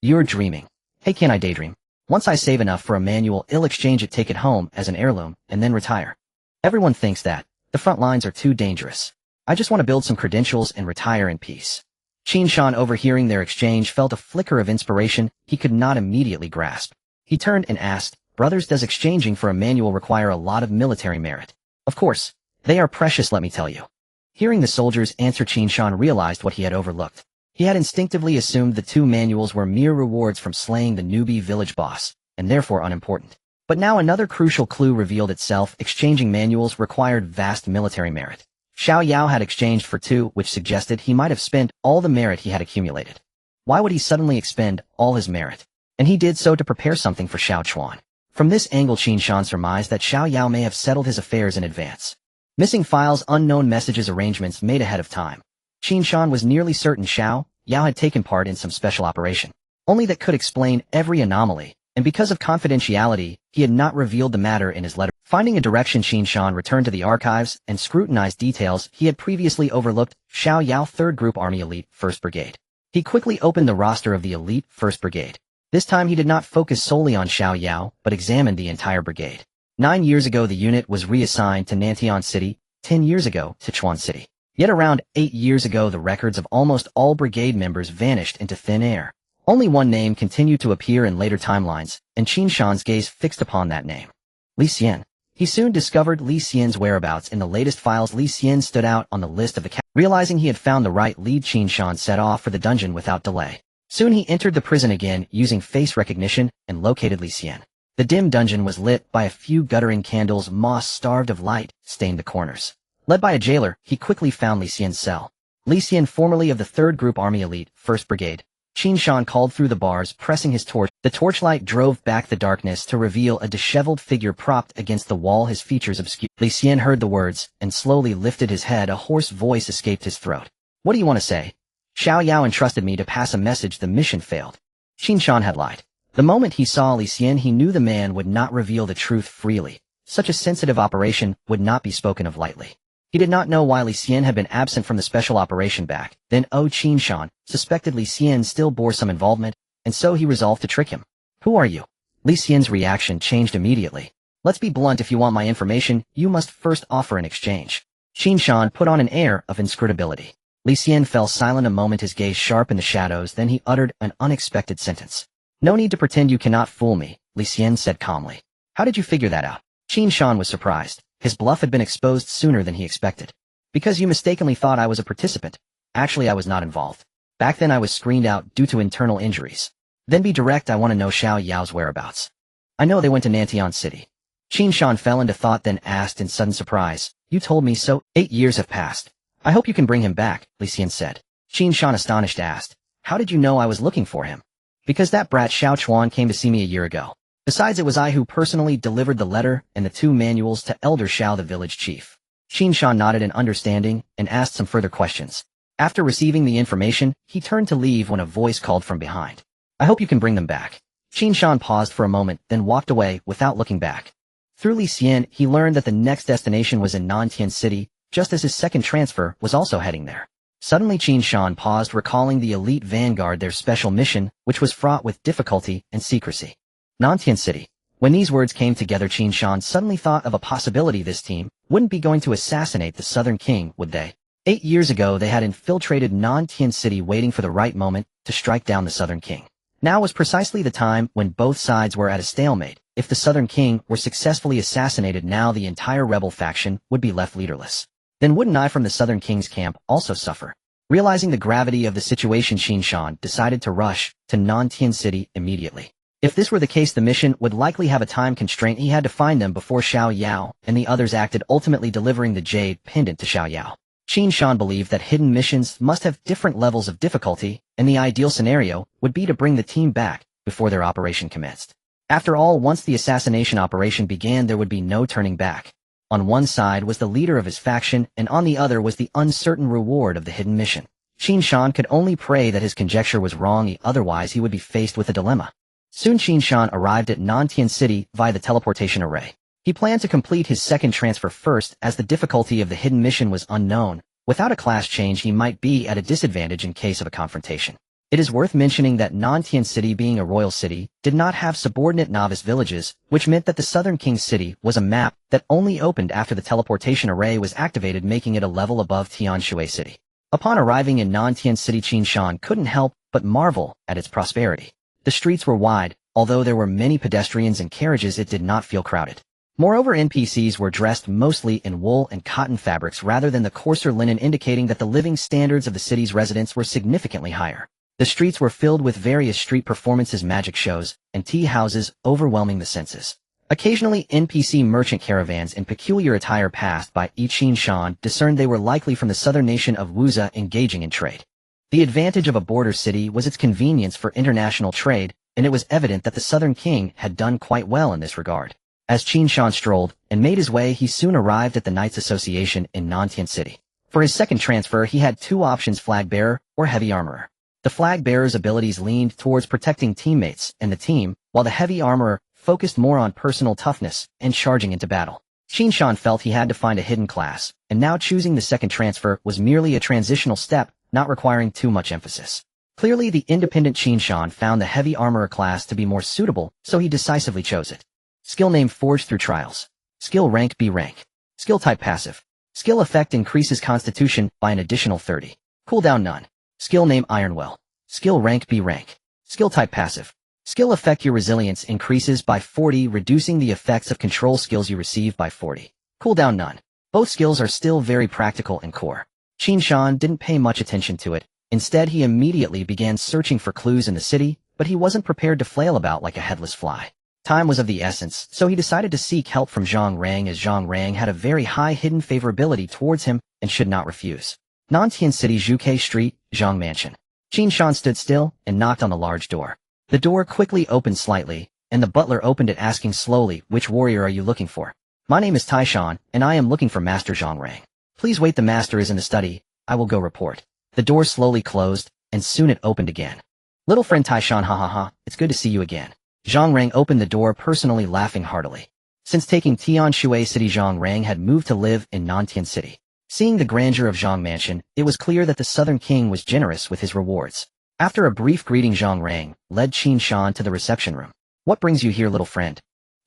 You're dreaming. Hey, can I daydream? Once I save enough for a manual, I'll exchange it, take it home as an heirloom, and then retire. Everyone thinks that, The front lines are too dangerous. I just want to build some credentials and retire in peace. Qin Shan, overhearing their exchange, felt a flicker of inspiration he could not immediately grasp. He turned and asked, "Brothers, does exchanging for a manual require a lot of military merit?" "Of course. They are precious, let me tell you." Hearing the soldier's answer, Qin Shan realized what he had overlooked. He had instinctively assumed the two manuals were mere rewards from slaying the newbie village boss, and therefore unimportant. But now another crucial clue revealed itself: exchanging manuals required vast military merit. Xiao Yao had exchanged for two, which suggested he might have spent all the merit he had accumulated. Why would he suddenly expend all his merit? And he did so to prepare something for Xiao Chuan. From this angle, Qin Shan surmised that Xiao Yao may have settled his affairs in advance. Missing files, unknown messages, arrangements made ahead of time. Qin Shan was nearly certain Xiao Yao had taken part in some special operation. Only that could explain every anomaly, and because of confidentiality, he had not revealed the matter in his letter. Finding a direction, Qin Shan returned to the archives and scrutinized details he had previously overlooked. Xiao Yao 3rd Group Army Elite 1st Brigade. He quickly opened the roster of the Elite 1st Brigade. This time he did not focus solely on Xiao Yao, but examined the entire brigade. 9 years ago the unit was reassigned to Nantian City, 10 years ago to Chuan City. Yet around 8 years ago the records of almost all brigade members vanished into thin air. Only one name continued to appear in later timelines, and Qin Shan's gaze fixed upon that name. Li Xian. He soon discovered Li Xian's whereabouts in the latest files. Li Xian stood out on the list of the Realizing he had found the right lead, Qin Shan set off for the dungeon without delay. Soon he entered the prison again using face recognition and located Li Xian. The dim dungeon was lit by a few guttering candles. Moss, starved of light, stained the corners. Led by a jailer, he quickly found Li Xian's cell. Li Xian, formerly of the 3rd Group Army Elite 1st Brigade. Qin Shan called through the bars, pressing his torch. The torchlight drove back the darkness to reveal a disheveled figure propped against the wall, his features obscured. Li Xian heard the words and slowly lifted his head. A hoarse voice escaped his throat. "What do you want to say?" "Xiao Yao entrusted me to pass a message. The mission failed." Qin Shan had lied. The moment he saw Li Xian, he knew the man would not reveal the truth freely. Such a sensitive operation would not be spoken of lightly. He did not know why Li Xian had been absent from the special operation back then. Qin Shan suspected Li Xian still bore some involvement, and so he resolved to trick him. "Who are you?" Li Xian's reaction changed immediately. "Let's be blunt. If you want my information, you must first offer an exchange." Qin Shan put on an air of inscrutability. Li Xian fell silent a moment, his gaze sharp in the shadows. Then he uttered an unexpected sentence. "No need to pretend. You cannot fool me," Li Xian said calmly. "How did you figure that out?" Qin Shan was surprised. His bluff had been exposed sooner than he expected. "Because you mistakenly thought I was a participant. Actually, I was not involved. Back then I was screened out due to internal injuries." "Then be direct. I want to know Xiao Yao's whereabouts." "I know they went to Nantian City." Qin Shan fell into thought, then asked in sudden surprise, "You told me so?" 8 years have passed. "I hope you can bring him back," Li Xian said. Qin Shan, astonished, asked, "How did you know I was looking for him?" "Because that brat Xiao Chuan came to see me a year ago. Besides, it was I who personally delivered the letter and the 2 manuals to Elder Xiao, the village chief." Qin Shan nodded in understanding and asked some further questions. After receiving the information, he turned to leave when a voice called from behind. "I hope you can bring them back." Qin Shan paused for a moment, then walked away without looking back. Through Li Xian, he learned that the next destination was in Nantian City, just as his second transfer was also heading there. Suddenly Qin Shan paused, recalling the elite vanguard, their special mission, which was fraught with difficulty and secrecy. Nantian City. When these words came together, Qin Shan suddenly thought of a possibility. This team wouldn't be going to assassinate the Southern King, would they? 8 years ago they had infiltrated Nantian City, waiting for the right moment to strike down the Southern King. Now was precisely the time when both sides were at a stalemate. If the Southern King were successfully assassinated, now the entire rebel faction would be left leaderless. Then wouldn't I from the Southern King's camp also suffer? Realizing the gravity of the situation, Qin Shan decided to rush to Nantian City immediately. If this were the case, the mission would likely have a time constraint. He had to find them before Xiao Yao and the others acted, ultimately delivering the jade pendant to Xiao Yao. Qin Shan believed that hidden missions must have different levels of difficulty, and the ideal scenario would be to bring the team back before their operation commenced. After all, once the assassination operation began, there would be no turning back. On one side was the leader of his faction, and on the other was the uncertain reward of the hidden mission. Qin Shan could only pray that his conjecture was wrong, otherwise he would be faced with a dilemma. Soon Qin Shan arrived at Nantian City via the teleportation array. He planned to complete his second transfer first, as the difficulty of the hidden mission was unknown. Without a class change, he might be at a disadvantage in case of a confrontation. It is worth mentioning that Nantian City, being a royal city, did not have subordinate novice villages, which meant that the Southern King's city was a map that only opened after the teleportation array was activated, making it a level above Tianshui City. Upon arriving in Nantian City, Qin Shan couldn't help but marvel at its prosperity. The streets were wide, although there were many pedestrians and carriages, it did not feel crowded. Moreover, NPCs were dressed mostly in wool and cotton fabrics rather than the coarser linen, indicating that the living standards of the city's residents were significantly higher. The streets were filled with various street performances, magic shows, and tea houses, overwhelming the senses. Occasionally, NPC merchant caravans in peculiar attire passed by. Qin Shan discerned they were likely from the southern nation of Wuza, engaging in trade. The advantage of a border city was its convenience for international trade, and it was evident that the Southern King had done quite well in this regard. As Qin Shan strolled and made his way, he soon arrived at the Knights Association in Nantian City. For his second transfer, he had two options: flag bearer or heavy armorer. The flag bearer's abilities leaned towards protecting teammates and the team, while the heavy armorer focused more on personal toughness and charging into battle. Qin Shan felt he had to find a hidden class, and now choosing the second transfer was merely a transitional step, not requiring too much emphasis. Clearly, the independent Qin Shan found the heavy armorer class to be more suitable, so he decisively chose it. Skill name: Forged Through Trials. Skill rank: B rank. Skill type: passive. Skill effect: increases constitution by an additional 30. Cooldown: none. Skill name: Ironwell. Skill rank: B rank. Skill type: passive. Skill effect: your resilience increases by 40, reducing the effects of control skills you receive by 40. Cooldown: none. Both skills are still very practical and core. Qin Shan didn't pay much attention to it. Instead, he immediately began searching for clues in the city, but he wasn't prepared to flail about like a headless fly. Time was of the essence, so he decided to seek help from Zhang Rang, as Zhang Rang had a very high hidden favorability towards him and should not refuse. Nantian City, Zhuke Street, Zhang Mansion. Qin Shan stood still and knocked on the large door. The door quickly opened slightly, and the butler opened it, asking slowly, "Which warrior are you looking for?" "My name is Taishan, and I am looking for Master Zhang Rang." "Please wait, the master is in the study. I will go report." The door slowly closed, and soon it opened again. "Little friend Taishan, ha ha ha, it's good to see you again." Zhang Rang opened the door, personally laughing heartily. Since taking Tianshui City, Zhang Rang had moved to live in Nantian City. Seeing the grandeur of Zhang Mansion, it was clear that the Southern King was generous with his rewards. After a brief greeting, Zhang Rang led Qin Shan to the reception room. "What brings you here, little friend?"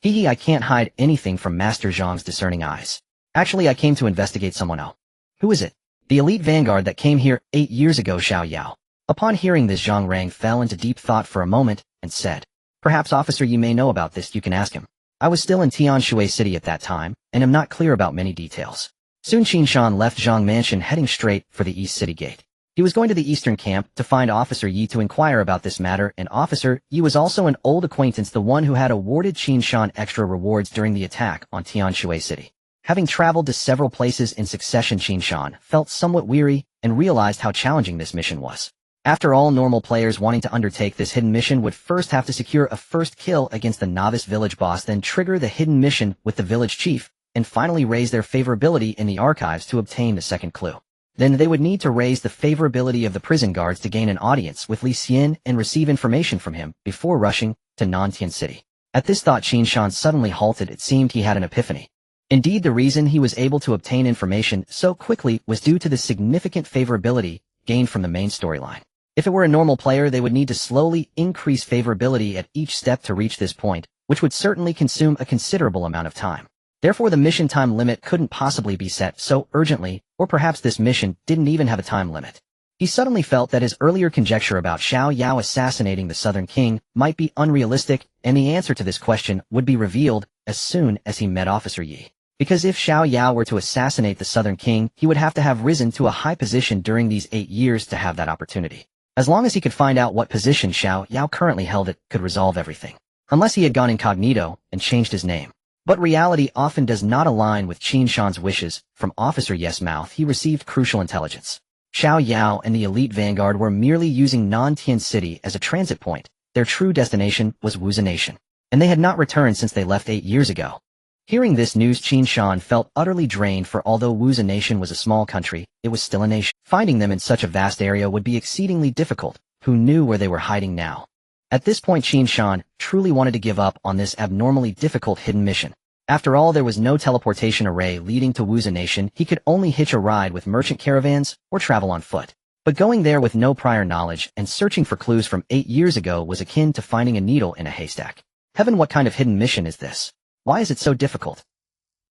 "Hee, I can't hide anything from Master Zhang's discerning eyes. Actually, I came to investigate someone else." "Who is it?" "The elite vanguard that came here 8 years ago, Xiao Yao." Upon hearing this, Zhang Rang fell into deep thought for a moment and said, "Perhaps, officer, you may know about this, you can ask him. I was still in Tianshui City at that time, and am not clear about many details." Soon Qin Shan left Zhang Mansion, heading straight for the East City Gate. He was going to the Eastern Camp to find Officer Yi to inquire about this matter, and Officer Yi was also an old acquaintance, the one who had awarded Qin Shan extra rewards during the attack on Tianshui City. Having traveled to several places in succession, Qin Shan felt somewhat weary and realized how challenging this mission was. After all, normal players wanting to undertake this hidden mission would first have to secure a first kill against the novice village boss, then trigger the hidden mission with the village chief, and finally raise their favorability in the archives to obtain the second clue. Then they would need to raise the favorability of the prison guards to gain an audience with Li Xian and receive information from him before rushing to Nantian City. At this thought, Qin Shan suddenly halted. It seemed he had an epiphany. Indeed, the reason he was able to obtain information so quickly was due to the significant favorability gained from the main storyline. If it were a normal player, they would need to slowly increase favorability at each step to reach this point, which would certainly consume a considerable amount of time. Therefore, the mission time limit couldn't possibly be set so urgently, or perhaps this mission didn't even have a time limit. He suddenly felt that his earlier conjecture about Xiao Yao assassinating the Southern King might be unrealistic, and the answer to this question would be revealed as soon as he met Officer Yi. Because if Xiao Yao were to assassinate the Southern King, he would have to have risen to a high position during these 8 years to have that opportunity. As long as he could find out what position Xiao Yao currently held, it could resolve everything. Unless he had gone incognito and changed his name. But reality often does not align with Qin Shan's wishes. From Officer Yi's mouth, he received crucial intelligence. Xiao Yao and the elite vanguard were merely using Nantian City as a transit point. Their true destination was Wuza Nation, and they had not returned since they left 8 years ago. Hearing this news, Qin Shan felt utterly drained, for although Wuza Nation was a small country, it was still a nation. Finding them in such a vast area would be exceedingly difficult. Who knew where they were hiding now? At this point, Qin Shan truly wanted to give up on this abnormally difficult hidden mission. After all, there was no teleportation array leading to Wuza Nation. He could only hitch a ride with merchant caravans or travel on foot. But going there with no prior knowledge and searching for clues from 8 years ago was akin to finding a needle in a haystack. Heaven, what kind of hidden mission is this? Why is it so difficult?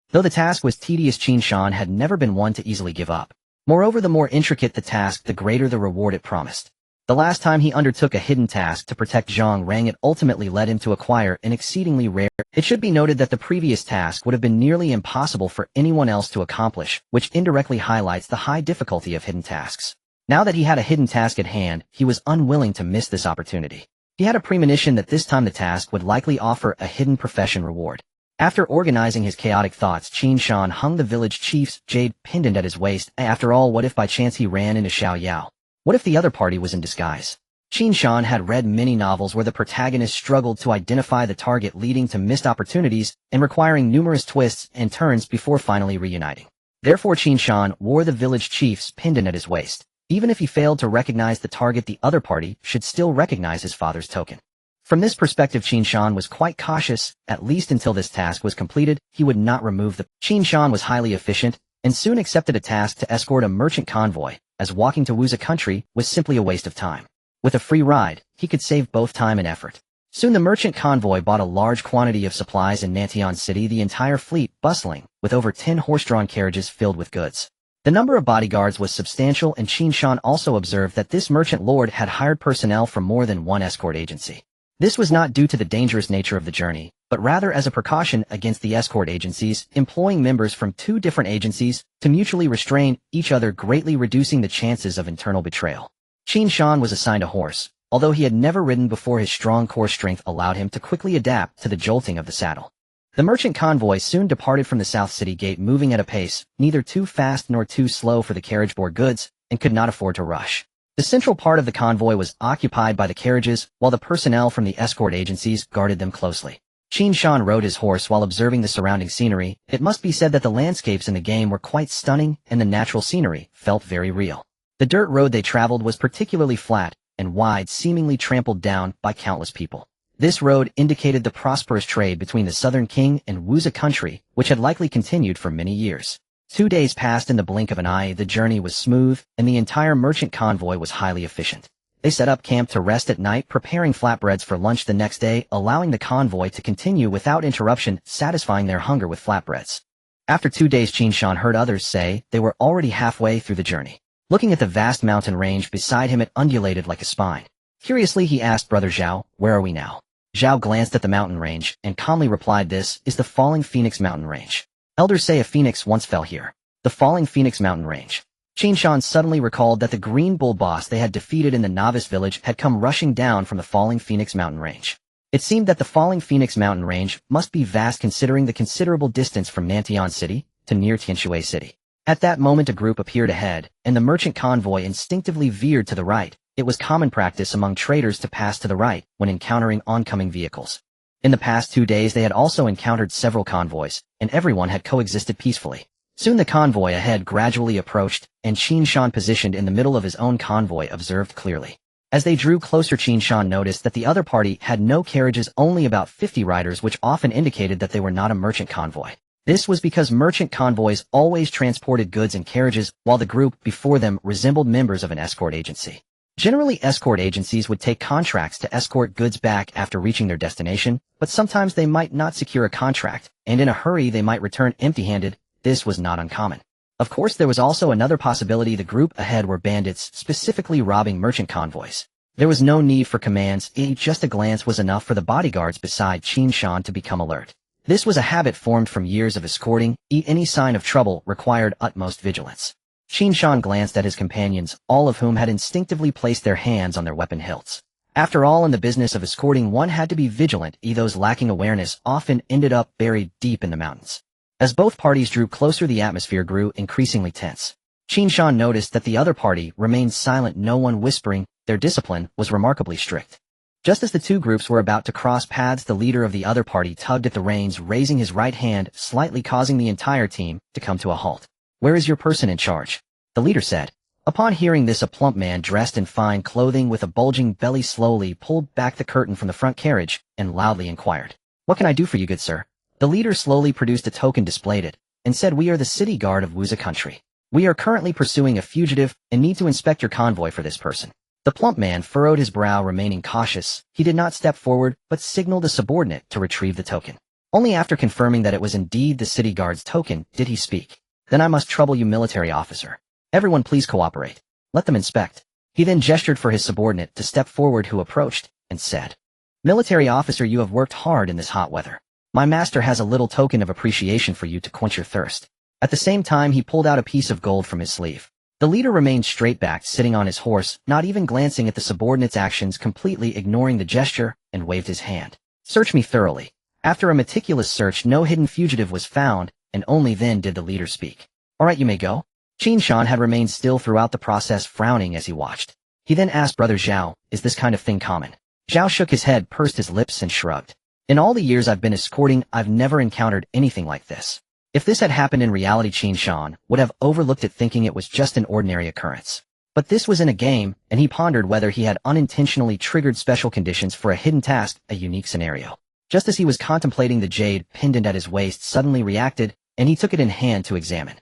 Though the task was tedious, Qin Shan had never been one to easily give up. Moreover, the more intricate the task, the greater the reward it promised. The last time he undertook a hidden task to protect Zhang Rang, it ultimately led him to acquire an exceedingly rare. It should be noted that the previous task would have been nearly impossible for anyone else to accomplish, which indirectly highlights the high difficulty of hidden tasks. Now that he had a hidden task at hand, he was unwilling to miss this opportunity. He had a premonition that this time the task would likely offer a hidden profession reward. After organizing his chaotic thoughts, Qin Shan hung the village chief's jade pendant at his waist. After all, what if by chance he ran into Xiao Yao? What if the other party was in disguise? Qin Shan had read many novels where the protagonist struggled to identify the target, leading to missed opportunities and requiring numerous twists and turns before finally reuniting. Therefore, Qin Shan wore the village chief's pendant at his waist. Even if he failed to recognize the target, the other party should still recognize his father's token. From this perspective, Qin Shan was quite cautious. At least until this task was completed, he would not remove the... Qin Shan was highly efficient and soon accepted a task to escort a merchant convoy, as walking to Wuza country was simply a waste of time. With a free ride, he could save both time and effort. Soon the merchant convoy bought a large quantity of supplies in Nantian City, the entire fleet bustling, with over 10 horse-drawn carriages filled with goods. The number of bodyguards was substantial, and Qin Shan also observed that this merchant lord had hired personnel from more than one escort agency. This was not due to the dangerous nature of the journey, but rather as a precaution against the escort agencies employing members from 2 different agencies to mutually restrain each other, greatly reducing the chances of internal betrayal. Qin Shan was assigned a horse. Although he had never ridden before, his strong core strength allowed him to quickly adapt to the jolting of the saddle. The merchant convoy soon departed from the South City Gate, moving at a pace neither too fast nor too slow for the carriage bore goods and could not afford to rush. The central part of the convoy was occupied by the carriages, while the personnel from the escort agencies guarded them closely. Qin Shan rode his horse while observing the surrounding scenery. It must be said that the landscapes in the game were quite stunning, and the natural scenery felt very real. The dirt road they traveled was particularly flat and wide, seemingly trampled down by countless people. This road indicated the prosperous trade between the Southern King and Wuza country, which had likely continued for many years. 2 days passed in the blink of an eye. The journey was smooth, and the entire merchant convoy was highly efficient. They set up camp to rest at night, preparing flatbreads for lunch the next day, allowing the convoy to continue without interruption, satisfying their hunger with flatbreads. After 2 days, Qin Shan heard others say they were already halfway through the journey. Looking at the vast mountain range beside him, it undulated like a spine. Curiously, he asked Brother Zhao, "Where are we now?" Zhao glanced at the mountain range and calmly replied, "This is the Falling Phoenix mountain range. Elders say a phoenix once fell here." The Falling Phoenix mountain range. Qin Shan suddenly recalled that the Green Bull boss they had defeated in the novice village had come rushing down from the Falling Phoenix mountain range. It seemed that the Falling Phoenix mountain range must be vast, considering the considerable distance from Nantian City to near Tianshui City. At that moment, a group appeared ahead, and the merchant convoy instinctively veered to the right. It was common practice among traders to pass to the right when encountering oncoming vehicles. In the past 2 days, they had also encountered several convoys, and everyone had coexisted peacefully. Soon the convoy ahead gradually approached, and Qin Shan, positioned in the middle of his own convoy, observed clearly. As they drew closer, Qin Shan noticed that the other party had no carriages, only about 50 riders, which often indicated that they were not a merchant convoy. This was because merchant convoys always transported goods in carriages, while the group before them resembled members of an escort agency. Generally, escort agencies would take contracts to escort goods back after reaching their destination, but sometimes they might not secure a contract, and in a hurry they might return empty-handed. This was not uncommon. Of course, there was also another possibility: the group ahead were bandits, specifically robbing merchant convoys. There was no need for commands, just a glance was enough for the bodyguards beside Qin Shan to become alert. This was a habit formed from years of escorting. Any sign of trouble required utmost vigilance. Qin Shan glanced at his companions, all of whom had instinctively placed their hands on their weapon hilts. After all, in the business of escorting, one had to be vigilant. Those lacking awareness often ended up buried deep in the mountains. As both parties drew closer, the atmosphere grew increasingly tense. Qin Shan noticed that the other party remained silent, no one whispering. Their discipline was remarkably strict. Just as the two groups were about to cross paths, the leader of the other party tugged at the reins, raising his right hand slightly, causing the entire team to come to a halt. "Where is your person in charge?" the leader said. Upon hearing this, a plump man dressed in fine clothing with a bulging belly slowly pulled back the curtain from the front carriage and loudly inquired, "What can I do for you, good sir?" The leader slowly produced a token, displayed it, and said, "We are the city guard of Wuza country. We are currently pursuing a fugitive and need to inspect your convoy for this person. The plump man furrowed his brow, remaining cautious. He did not step forward, but signaled a subordinate to retrieve the token. Only after confirming that it was indeed the city guard's token did he speak. Then I must trouble you, military officer. Everyone please cooperate. Let them inspect. He then gestured for his subordinate to step forward, who approached and said, Military officer, you have worked hard in this hot weather. My master has a little token of appreciation for you to quench your thirst. At the same time, he pulled out a piece of gold from his sleeve. The leader remained straight-backed, sitting on his horse, not even glancing at the subordinate's actions, completely ignoring the gesture, and waved his hand. Search me thoroughly. After a meticulous search, no hidden fugitive was found, and only then did the leader speak. All right, you may go. Qin Shan had remained still throughout the process, frowning as he watched. He then asked Brother Zhao, is this kind of thing common? Zhao shook his head, pursed his lips, and shrugged. In all the years I've been escorting, I've never encountered anything like this. If this had happened in reality, Qin Shan would have overlooked it, thinking it was just an ordinary occurrence. But this was in a game, and he pondered whether he had unintentionally triggered special conditions for a hidden task, a unique scenario. Just as he was contemplating, the jade pendant at his waist suddenly reacted, and he took it in hand to examine.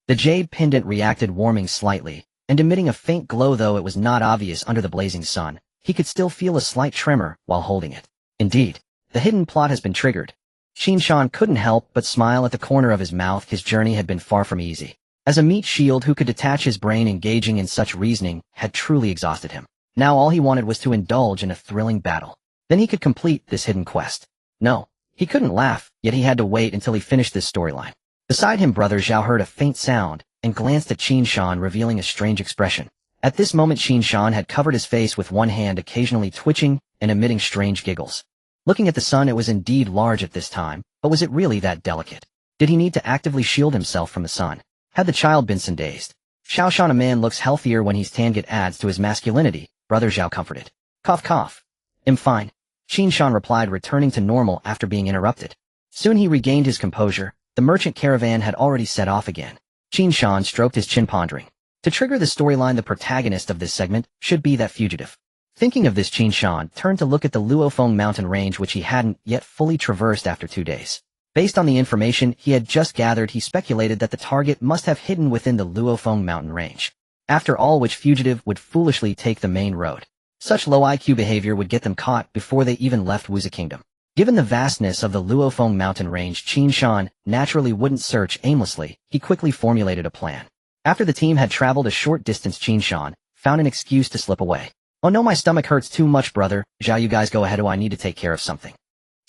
The jade pendant reacted, warming slightly, and emitting a faint glow. Though it was not obvious under the blazing sun, he could still feel a slight tremor while holding it. Indeed, the hidden plot has been triggered. Qin Shan couldn't help but smile at the corner of his mouth. His journey had been far from easy. As a meat shield who could detach his brain, engaging in such reasoning had truly exhausted him. Now all he wanted was to indulge in a thrilling battle. Then he could complete this hidden quest. No, he couldn't laugh, yet he had to wait until he finished this storyline. Beside him, Brother Zhao heard a faint sound and glanced at Qin Shan, revealing a strange expression. At this moment, Qin Shan had covered his face with one hand, occasionally twitching and emitting strange giggles. Looking at the sun, it was indeed large at this time, but was it really that delicate? Did he need to actively shield himself from the sun? Had the child been sun-dazed? Xiao Shan, a man looks healthier when he's tanned, it adds to his masculinity, Brother Zhao comforted. Cough cough. I'm fine. Qin Shan replied, returning to normal after being interrupted. Soon he regained his composure. The merchant caravan had already set off again. Qin Shan stroked his chin, pondering. To trigger the storyline, the protagonist of this segment should be that fugitive. Thinking of this, Qin Shan turned to look at the Luofeng mountain range, which he hadn't yet fully traversed after 2 days. Based on the information he had just gathered, he speculated that the target must have hidden within the Luofeng mountain range. After all, which fugitive would foolishly take the main road? Such low IQ behavior would get them caught before they even left Wuzi Kingdom. Given the vastness of the Luofeng mountain range, Qin Shan naturally wouldn't search aimlessly. He quickly formulated a plan. After the team had traveled a short distance, Qin Shan found an excuse to slip away. Oh no, my stomach hurts too much, Brother Zhao, you guys go ahead, I need to take care of something.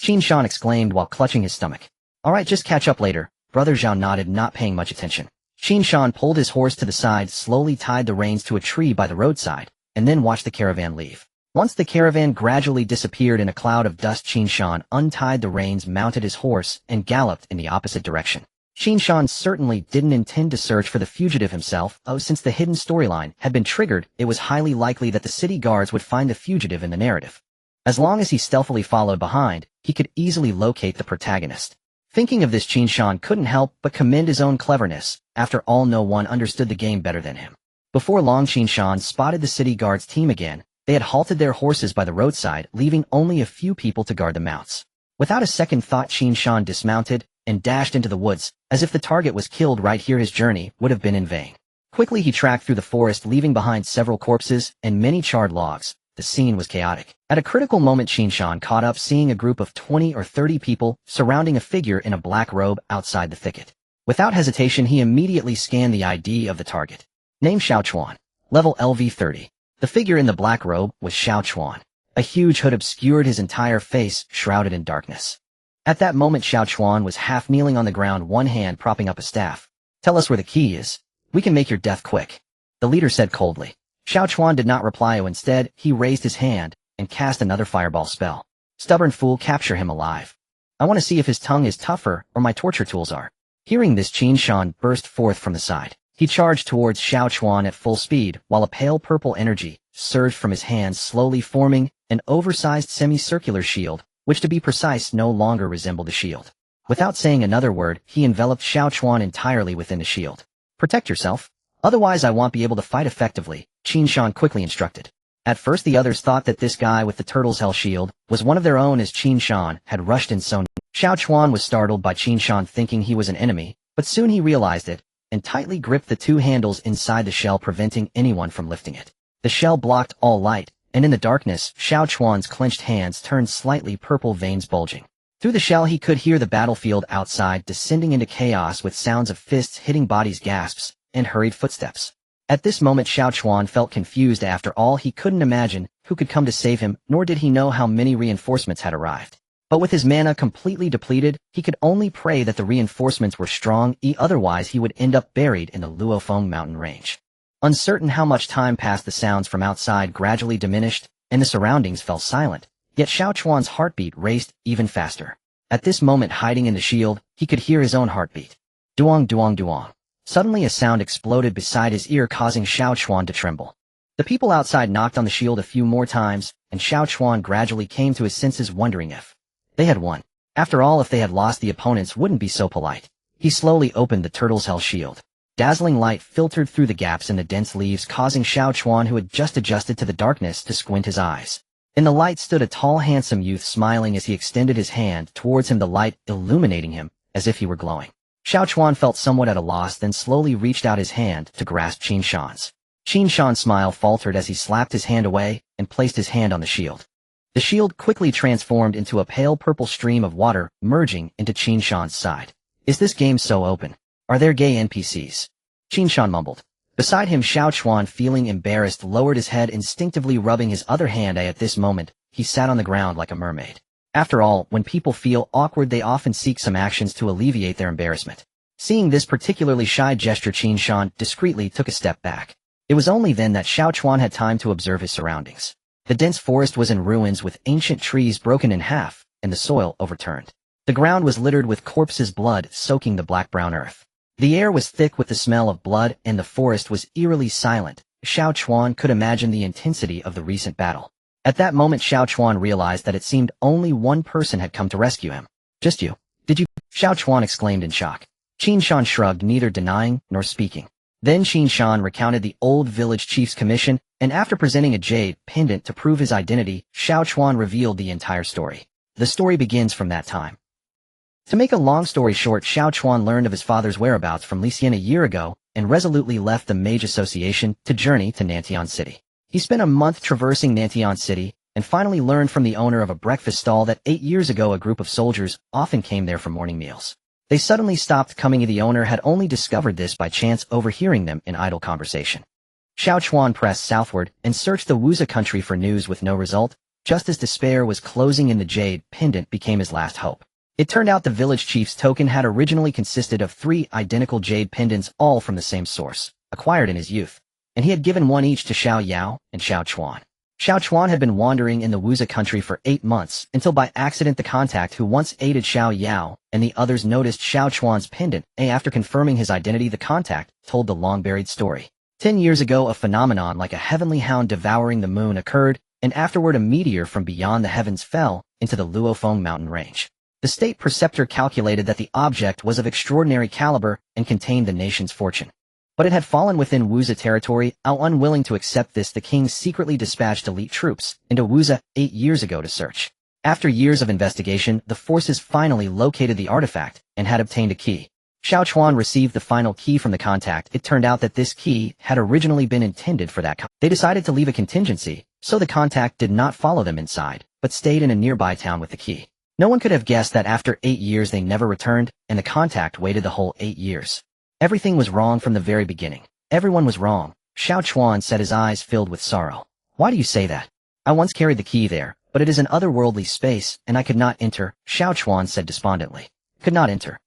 Qin Shan exclaimed while clutching his stomach. Alright, just catch up later. Brother Zhao nodded, not paying much attention. Qin Shan pulled his horse to the side, slowly tied the reins to a tree by the roadside, and then watched the caravan leave. Once the caravan gradually disappeared in a cloud of dust, Qin Shan untied the reins, mounted his horse, and galloped in the opposite direction. Qin Shan certainly didn't intend to search for the fugitive himself. Since the hidden storyline had been triggered, it was highly likely that the city guards would find the fugitive in the narrative. As long as he stealthily followed behind, he could easily locate the protagonist. Thinking of this, Qin Shan couldn't help but commend his own cleverness. After all, no one understood the game better than him. Before long, Qin Shan spotted the city guards team again. They had halted their horses by the roadside, leaving only a few people to guard the mounts. Without a second thought, Qin Shan dismounted and dashed into the woods. As if the target was killed right here, his journey would have been in vain. Quickly he tracked through the forest, leaving behind several corpses and many charred logs. The scene was chaotic. At a critical moment, Qin Shan caught up, seeing a group of 20 or 30 people surrounding a figure in a black robe outside the thicket. Without hesitation, he immediately scanned the ID of the target. Name Xiao Chuan. Level LV30. The figure in the black robe was Xiao Chuan. A huge hood obscured his entire face, shrouded in darkness. At that moment, Xiao Chuan was half kneeling on the ground, one hand propping up a staff. Tell us where the key is. We can make your death quick, the leader said coldly. Xiao Chuan did not reply. Instead, he raised his hand and cast another fireball spell. Stubborn fool, capture him alive. I want to see if his tongue is tougher or my torture tools are. Hearing this, Qin Shan burst forth from the side. He charged towards Xiao Chuan at full speed, while a pale purple energy surged from his hands, slowly forming an oversized semicircular shield, which to be precise no longer resembled a shield. Without saying another word, he enveloped Xiao Chuan entirely within the shield. Protect yourself. Otherwise I won't be able to fight effectively, Qin Shan quickly instructed. At first the others thought that this guy with the turtle's hell shield was one of their own, as Qin Shan had rushed in so. Xiao Chuan was startled by Qin Shan, thinking he was an enemy, but soon he realized it. and tightly gripped the two handles inside the shell, preventing anyone from lifting it. The shell blocked all light, and in the darkness, Xiao Chuan's clenched hands turned slightly purple, veins bulging. Through the shell he could hear the battlefield outside descending into chaos with sounds of fists hitting bodies, gasps, and hurried footsteps. At this moment Xiao Chuan felt confused. After all, he couldn't imagine who could come to save him, nor did he know how many reinforcements had arrived. But with his mana completely depleted, he could only pray that the reinforcements were strong, otherwise he would end up buried in the Luofeng mountain range. Uncertain how much time passed, the sounds from outside gradually diminished, and the surroundings fell silent, yet Xiao Chuan's heartbeat raced even faster. At this moment, hiding in the shield, he could hear his own heartbeat. Duong, duong, duong. Suddenly a sound exploded beside his ear, causing Xiao Chuan to tremble. The people outside knocked on the shield a few more times, and Xiao Chuan gradually came to his senses, wondering if they had won. After all, if they had lost, the opponents wouldn't be so polite. He slowly opened the turtle's hell shield. Dazzling light filtered through the gaps in the dense leaves, causing Xiao Chuan, who had just adjusted to the darkness, to squint his eyes. In the light stood a tall, handsome youth, smiling as he extended his hand towards him, the light illuminating him as if he were glowing. Xiao Chuan felt somewhat at a loss, then slowly reached out his hand to grasp Qin Shan's. Qin Shan's smile faltered as he slapped his hand away and placed his hand on the shield. The shield quickly transformed into a pale purple stream of water, merging into Qin Shan's side. Is this game so open? Are there gay NPCs? Qin Shan mumbled. Beside him, Xiao Chuan, feeling embarrassed, lowered his head, instinctively rubbing his other hand. At this moment, he sat on the ground like a mermaid. After all, when people feel awkward, they often seek some actions to alleviate their embarrassment. Seeing this particularly shy gesture, Qin Shan discreetly took a step back. It was only then that Xiao Chuan had time to observe his surroundings. The dense forest was in ruins, with ancient trees broken in half, and the soil overturned. The ground was littered with corpses, blood soaking the black-brown earth. The air was thick with the smell of blood, and the forest was eerily silent. Xiao Chuan could imagine the intensity of the recent battle. At that moment, Xiao Chuan realized that it seemed only one person had come to rescue him. Just you. Did you? Xiao Chuan exclaimed in shock. Qin Shan shrugged, neither denying nor speaking. Then Qin Shan recounted the old village chief's commission, and after presenting a jade pendant to prove his identity, Xiao Chuan revealed the entire story. The story begins from that time. To make a long story short, Xiao Chuan learned of his father's whereabouts from Li Xian a year ago, and resolutely left the Mage Association to journey to Nantian City. He spent a month traversing Nantian City, and finally learned from the owner of a breakfast stall that 8 years ago a group of soldiers often came there for morning meals. They suddenly stopped coming. The owner had only discovered this by chance, overhearing them in idle conversation. Xiao Chuan pressed southward and searched the Wuza country for news, with no result. Just as despair was closing in, the jade pendant became his last hope. It turned out the village chief's token had originally consisted of 3 identical jade pendants, all from the same source, acquired in his youth, and he had given one each to Xiao Yao and Xiao Chuan. Xiao Chuan had been wandering in the Wuza country for 8 months, until by accident the contact who once aided Xiao Yao and the others noticed Xiao Chuan's pendant, and after confirming his identity, the contact told the long-buried story. 10 years ago, a phenomenon like a heavenly hound devouring the moon occurred, and afterward a meteor from beyond the heavens fell into the Luofeng mountain range. The state preceptor calculated that the object was of extraordinary caliber and contained the nation's fortune. But it had fallen within Wuza territory. Unwilling to accept this, the king secretly dispatched elite troops into Wuza 8 years ago to search. After years of investigation, the forces finally located the artifact and had obtained a key. Xiao Chuan received the final key from the contact. It turned out that this key had originally been intended for that. They decided to leave a contingency, so the contact did not follow them inside, but stayed in a nearby town with the key. No one could have guessed that after 8 years they never returned, and the contact waited the whole 8 years. Everything was wrong from the very beginning. Everyone was wrong. Xiao Chuan said, his eyes filled with sorrow. Why do you say that? I once carried the key there, but it is an otherworldly space, and I could not enter, Xiao Chuan said despondently. Could not enter.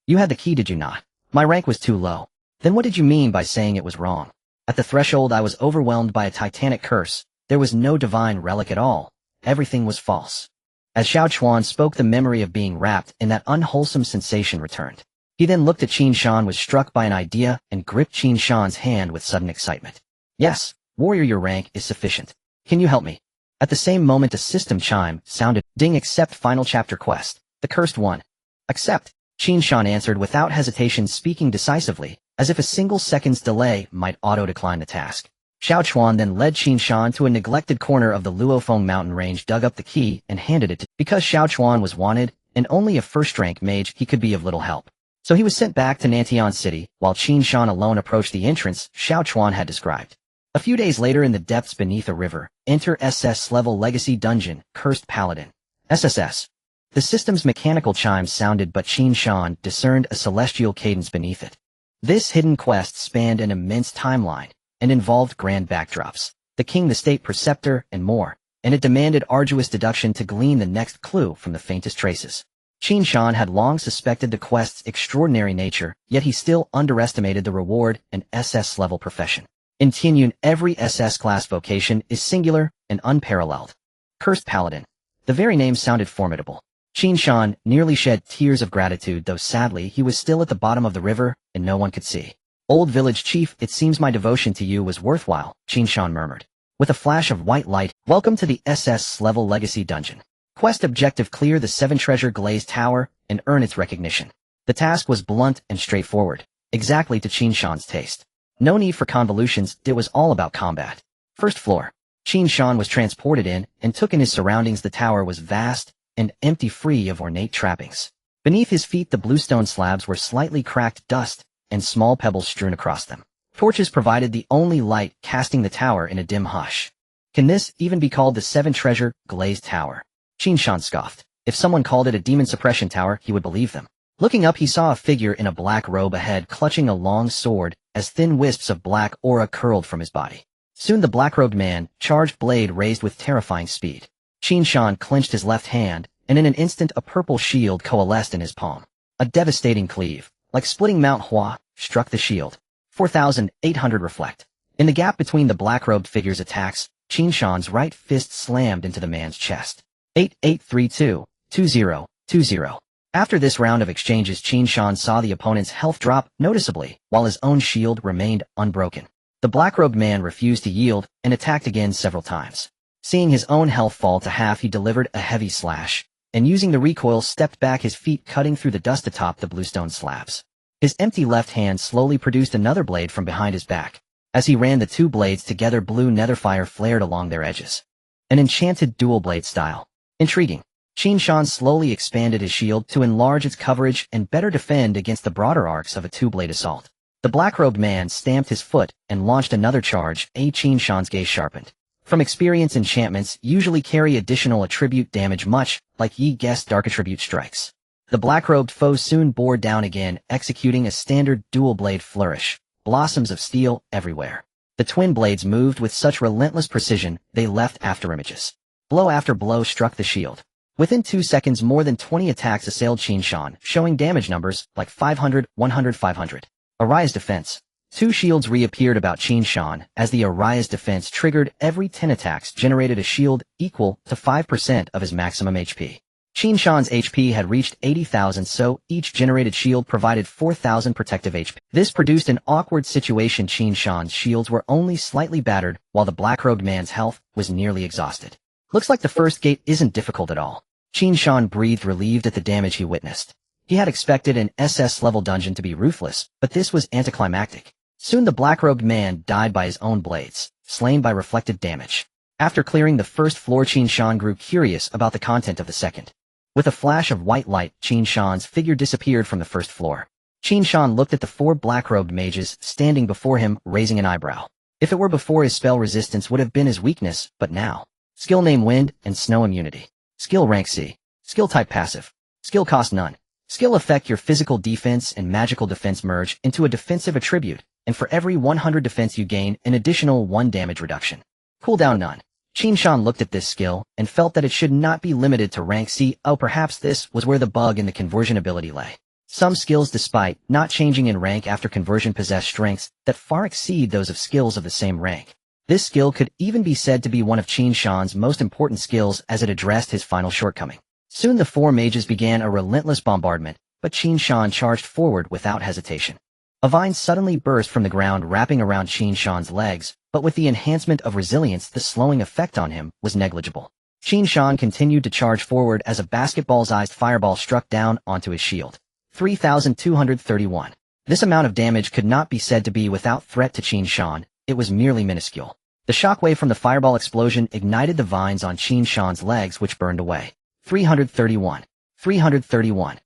You had the key, did you not? My rank was too low. Then what did you mean by saying it was wrong? At the threshold I was overwhelmed by a titanic curse. There was no divine relic at all. Everything was false. As Xiao Chuan spoke, the memory of being wrapped in that unwholesome sensation returned. He then looked at Qin Shan, was struck by an idea, and gripped Qin Shan's hand with sudden excitement. Yes, warrior, your rank is sufficient. Can you help me? At the same moment a system chime sounded. Ding, accept final chapter quest. The cursed one. Accept, Qin Shan answered without hesitation, speaking decisively, as if a single second's delay might auto-decline the task. Xiao Chuan then led Qin Shan to a neglected corner of the Luofeng mountain range, dug up the key, and handed it to. Because Xiao Chuan was wanted, and only a first-rank mage, he could be of little help. So he was sent back to Nantian City, while Qin Shan alone approached the entrance Xiao Chuan had described. A few days later in the depths beneath a river, enter SS-level Legacy Dungeon, Cursed Paladin. SSS. The system's mechanical chimes sounded, but Qin Shan discerned a celestial cadence beneath it. This hidden quest spanned an immense timeline, and involved grand backdrops, the king, the state preceptor, and more, and it demanded arduous deduction to glean the next clue from the faintest traces. Qin Shan had long suspected the quest's extraordinary nature, yet he still underestimated the reward an SS-level profession. In Tianyun, every SS-class vocation is singular and unparalleled. Cursed Paladin. The very name sounded formidable. Qin Shan nearly shed tears of gratitude, though sadly he was still at the bottom of the river, and no one could see. Old village chief, it seems my devotion to you was worthwhile, Qin Shan murmured. With a flash of white light, welcome to the SS-level Legacy Dungeon. Quest objective: clear the 7-treasure glazed tower and earn its recognition. The task was blunt and straightforward, exactly to Qin Shan's taste. No need for convolutions, it was all about combat. First floor. Qin Shan was transported in and took in his surroundings. The tower was vast and empty, free of ornate trappings. Beneath his feet the bluestone slabs were slightly cracked, dust and small pebbles strewn across them. Torches provided the only light, casting the tower in a dim hush. Can this even be called the 7-treasure glazed tower? Qin Shan scoffed. If someone called it a demon suppression tower, he would believe them. Looking up, he saw a figure in a black robe ahead, clutching a long sword, as thin wisps of black aura curled from his body. Soon the black-robed man, charged blade raised with terrifying speed. Qin Shan clenched his left hand, and in an instant a purple shield coalesced in his palm. A devastating cleave, like splitting Mount Hua, struck the shield. 4,800 reflect. In the gap between the black-robed figure's attacks, Qin Shan's right fist slammed into the man's chest. 8832, 2020. After this round of exchanges, Qin Shan saw the opponent's health drop noticeably, while his own shield remained unbroken. The black-robed man refused to yield and attacked again several times. Seeing his own health fall to half, he delivered a heavy slash, and using the recoil stepped back, his feet cutting through the dust atop the bluestone slabs. His empty left hand slowly produced another blade from behind his back. As he ran the two blades together, blue netherfire flared along their edges. An enchanted dual blade style. Intriguing. Qin Shan slowly expanded his shield to enlarge its coverage and better defend against the broader arcs of a two-blade assault. The black-robed man stamped his foot and launched another charge. Qin Shan's gaze sharpened. From experience, enchantments usually carry additional attribute damage, much like Yi Guessed dark attribute strikes. The black-robed foe soon bore down again, executing a standard dual-blade flourish. Blossoms of steel everywhere. The twin blades moved with such relentless precision, they left afterimages. Blow after blow struck the shield. Within 2 seconds, more than 20 attacks assailed Qin Shan, showing damage numbers like 500, 100, 500. Araya's defense. 2 shields reappeared about Qin Shan, as the Araya's defense triggered every 10 attacks, generated a shield equal to 5% of his maximum HP. Qin Shan's HP had reached 80,000, so each generated shield provided 4,000 protective HP. This produced an awkward situation. Qin Shan's shields were only slightly battered, while the black-robed man's health was nearly exhausted. Looks like the first gate isn't difficult at all. Qin Shan breathed, relieved at the damage he witnessed. He had expected an SS-level dungeon to be ruthless, but this was anticlimactic. Soon the black-robed man died by his own blades, slain by reflected damage. After clearing the first floor, Qin Shan grew curious about the content of the second. With a flash of white light, Qin Shan's figure disappeared from the first floor. Qin Shan looked at the 4 black-robed mages standing before him, raising an eyebrow. If it were before, his spell resistance would have been his weakness, but now. Skill name: Wind and Snow Immunity. Skill rank C. Skill type passive. Skill cost none. Skill effect: your physical defense and magical defense merge into a defensive attribute, and for every 100 defense you gain an additional 1 damage reduction. Cooldown none. Qin Shan looked at this skill and felt that it should not be limited to rank C. Oh, perhaps this was where the bug in the conversion ability lay. Some skills, despite not changing in rank after conversion, possess strengths that far exceed those of skills of the same rank. This skill could even be said to be one of Qin Shan's most important skills, as it addressed his final shortcoming. Soon the 4 mages began a relentless bombardment, but Qin Shan charged forward without hesitation. A vine suddenly burst from the ground, wrapping around Qin Shan's legs, but with the enhancement of resilience, the slowing effect on him was negligible. Qin Shan continued to charge forward as a basketball-sized fireball struck down onto his shield. 3,231. This amount of damage could not be said to be without threat to Qin Shan. It was merely minuscule. The shockwave from the fireball explosion ignited the vines on Qin Shan's legs, which burned away. 331. 331.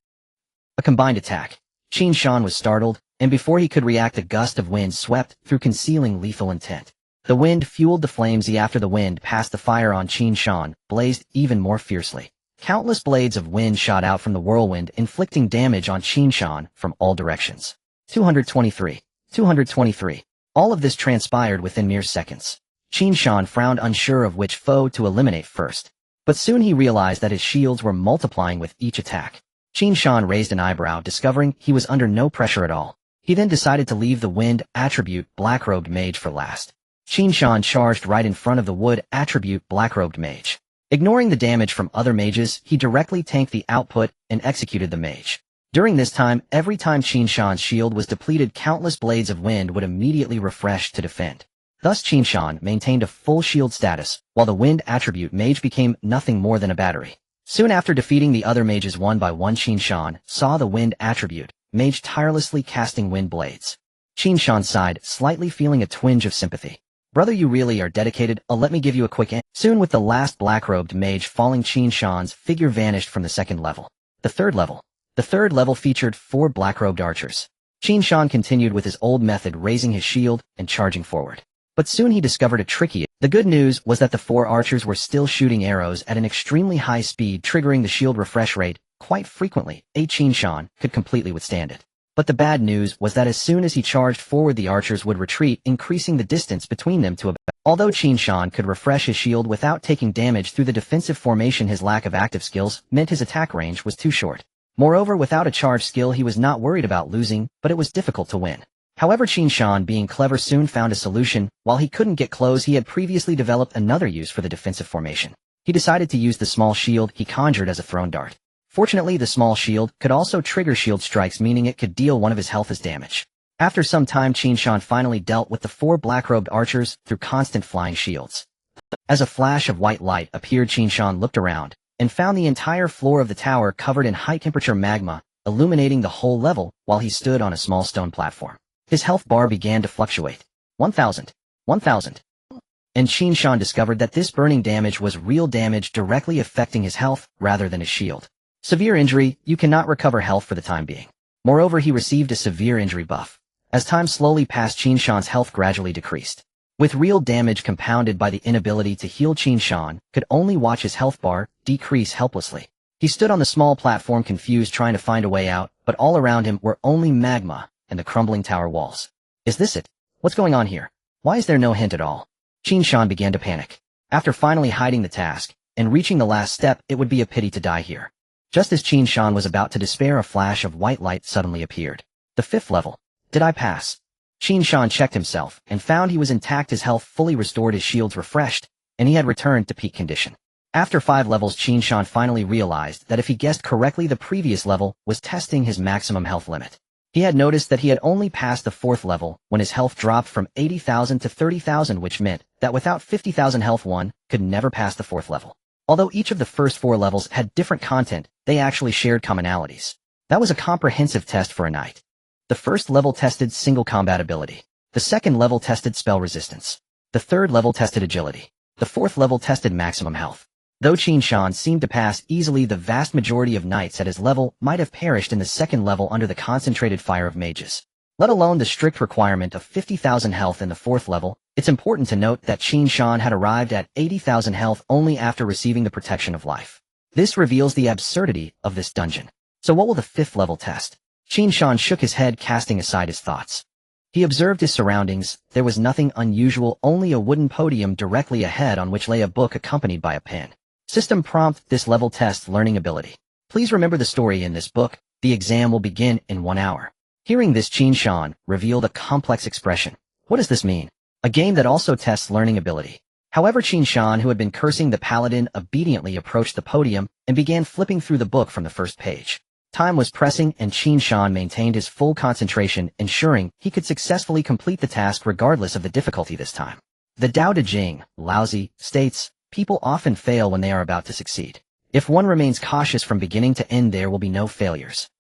A combined attack. Qin Shan was startled, and before he could react a gust of wind swept through, concealing lethal intent. The wind fueled the flames. After the wind passed, the fire on Qin Shan blazed even more fiercely. Countless blades of wind shot out from the whirlwind, inflicting damage on Qin Shan from all directions. 223. 223. All of this transpired within mere seconds. Qin Shan frowned, unsure of which foe to eliminate first. But soon he realized that his shields were multiplying with each attack. Qin Shan raised an eyebrow, discovering he was under no pressure at all. He then decided to leave the wind attribute Black-Robed Mage for last. Qin Shan charged right in front of the wood attribute Black-Robed Mage. Ignoring the damage from other mages, he directly tanked the output and executed the mage. During this time, every time Qin Shan's shield was depleted, countless blades of wind would immediately refresh to defend. Thus Qin Shan maintained a full shield status, while the wind attribute mage became nothing more than a battery. Soon after defeating the other mages one by one, Qin Shan saw the wind attribute mage tirelessly casting wind blades. Qin Shan sighed, slightly feeling a twinge of sympathy. Brother, you really are dedicated. Let me give you a quick answer. Soon, with the last black-robed mage falling, Qin Shan's figure vanished from the second level. The third level featured 4 black-robed archers. Qin Shan continued with his old method, raising his shield and charging forward. But soon he discovered a tricky. The good news was that the 4 archers were still shooting arrows at an extremely high speed, triggering the shield refresh rate quite frequently. Qin Shan could completely withstand it. But the bad news was that as soon as he charged forward, the archers would retreat, increasing the distance between them to about. Although Qin Shan could refresh his shield without taking damage through the defensive formation, his lack of active skills meant his attack range was too short. Moreover, without a charge skill, he was not worried about losing, but it was difficult to win. However, Qin Shan, being clever, soon found a solution. While he couldn't get close, he had previously developed another use for the defensive formation. He decided to use the small shield he conjured as a thrown dart. Fortunately, the small shield could also trigger shield strikes, meaning it could deal one of his health as damage. After some time, Qin Shan finally dealt with the 4 black-robed archers through constant flying shields. As a flash of white light appeared, Qin Shan looked around and found the entire floor of the tower covered in high-temperature magma, illuminating the whole level while he stood on a small stone platform. His health bar began to fluctuate. 1,000. 1,000. And Qin Shan discovered that this burning damage was real damage, directly affecting his health rather than his shield. Severe injury, you cannot recover health for the time being. Moreover, he received a severe injury buff. As time slowly passed, Qin Shan's health gradually decreased. With real damage compounded by the inability to heal, Qin Shan could only watch his health bar decrease helplessly. He stood on the small platform, confused, trying to find a way out, but all around him were only magma and the crumbling tower walls. Is this it? What's going on here? Why is there no hint at all? Qin Shan began to panic. After finally hiding the task and reaching the last step, it would be a pity to die here. Just as Qin Shan was about to despair, a flash of white light suddenly appeared. The 5th level. Did I pass? Qin Shan checked himself and found he was intact, his health fully restored, his shields refreshed, and he had returned to peak condition. After 5 levels, Qin Shan finally realized that if he guessed correctly, the previous level was testing his maximum health limit. He had noticed that he had only passed the 4th level when his health dropped from 80,000 to 30,000, which meant that without 50,000 health, one could never pass the 4th level. Although each of the first 4 levels had different content, they actually shared commonalities. That was a comprehensive test for a knight. The first level tested single combat ability. The second level tested spell resistance. The third level tested agility. The 4th level tested maximum health. Though Qin Shan seemed to pass easily, the vast majority of knights at his level might have perished in the second level under the concentrated fire of mages. Let alone the strict requirement of 50,000 health in the 4th level. It's important to note that Qin Shan had arrived at 80,000 health only after receiving the protection of life. This reveals the absurdity of this dungeon. So what will the 5th level test? Qin Shan shook his head, casting aside his thoughts. He observed his surroundings. There was nothing unusual, only a wooden podium directly ahead on which lay a book accompanied by a pen. System prompt: this level tests learning ability. Please remember the story in this book. The exam will begin in 1 hour. Hearing this, Qin Shan revealed a complex expression. What does this mean? A game that also tests learning ability. However, Qin Shan, who had been cursing the paladin, obediently approached the podium and began flipping through the book from the first page. Time was pressing, and Qin Shan maintained his full concentration, ensuring he could successfully complete the task regardless of the difficulty this time. The Tao Te Ching, Laozi, states, people often fail when they are about to succeed. If one remains cautious from beginning to end, there will be no failures.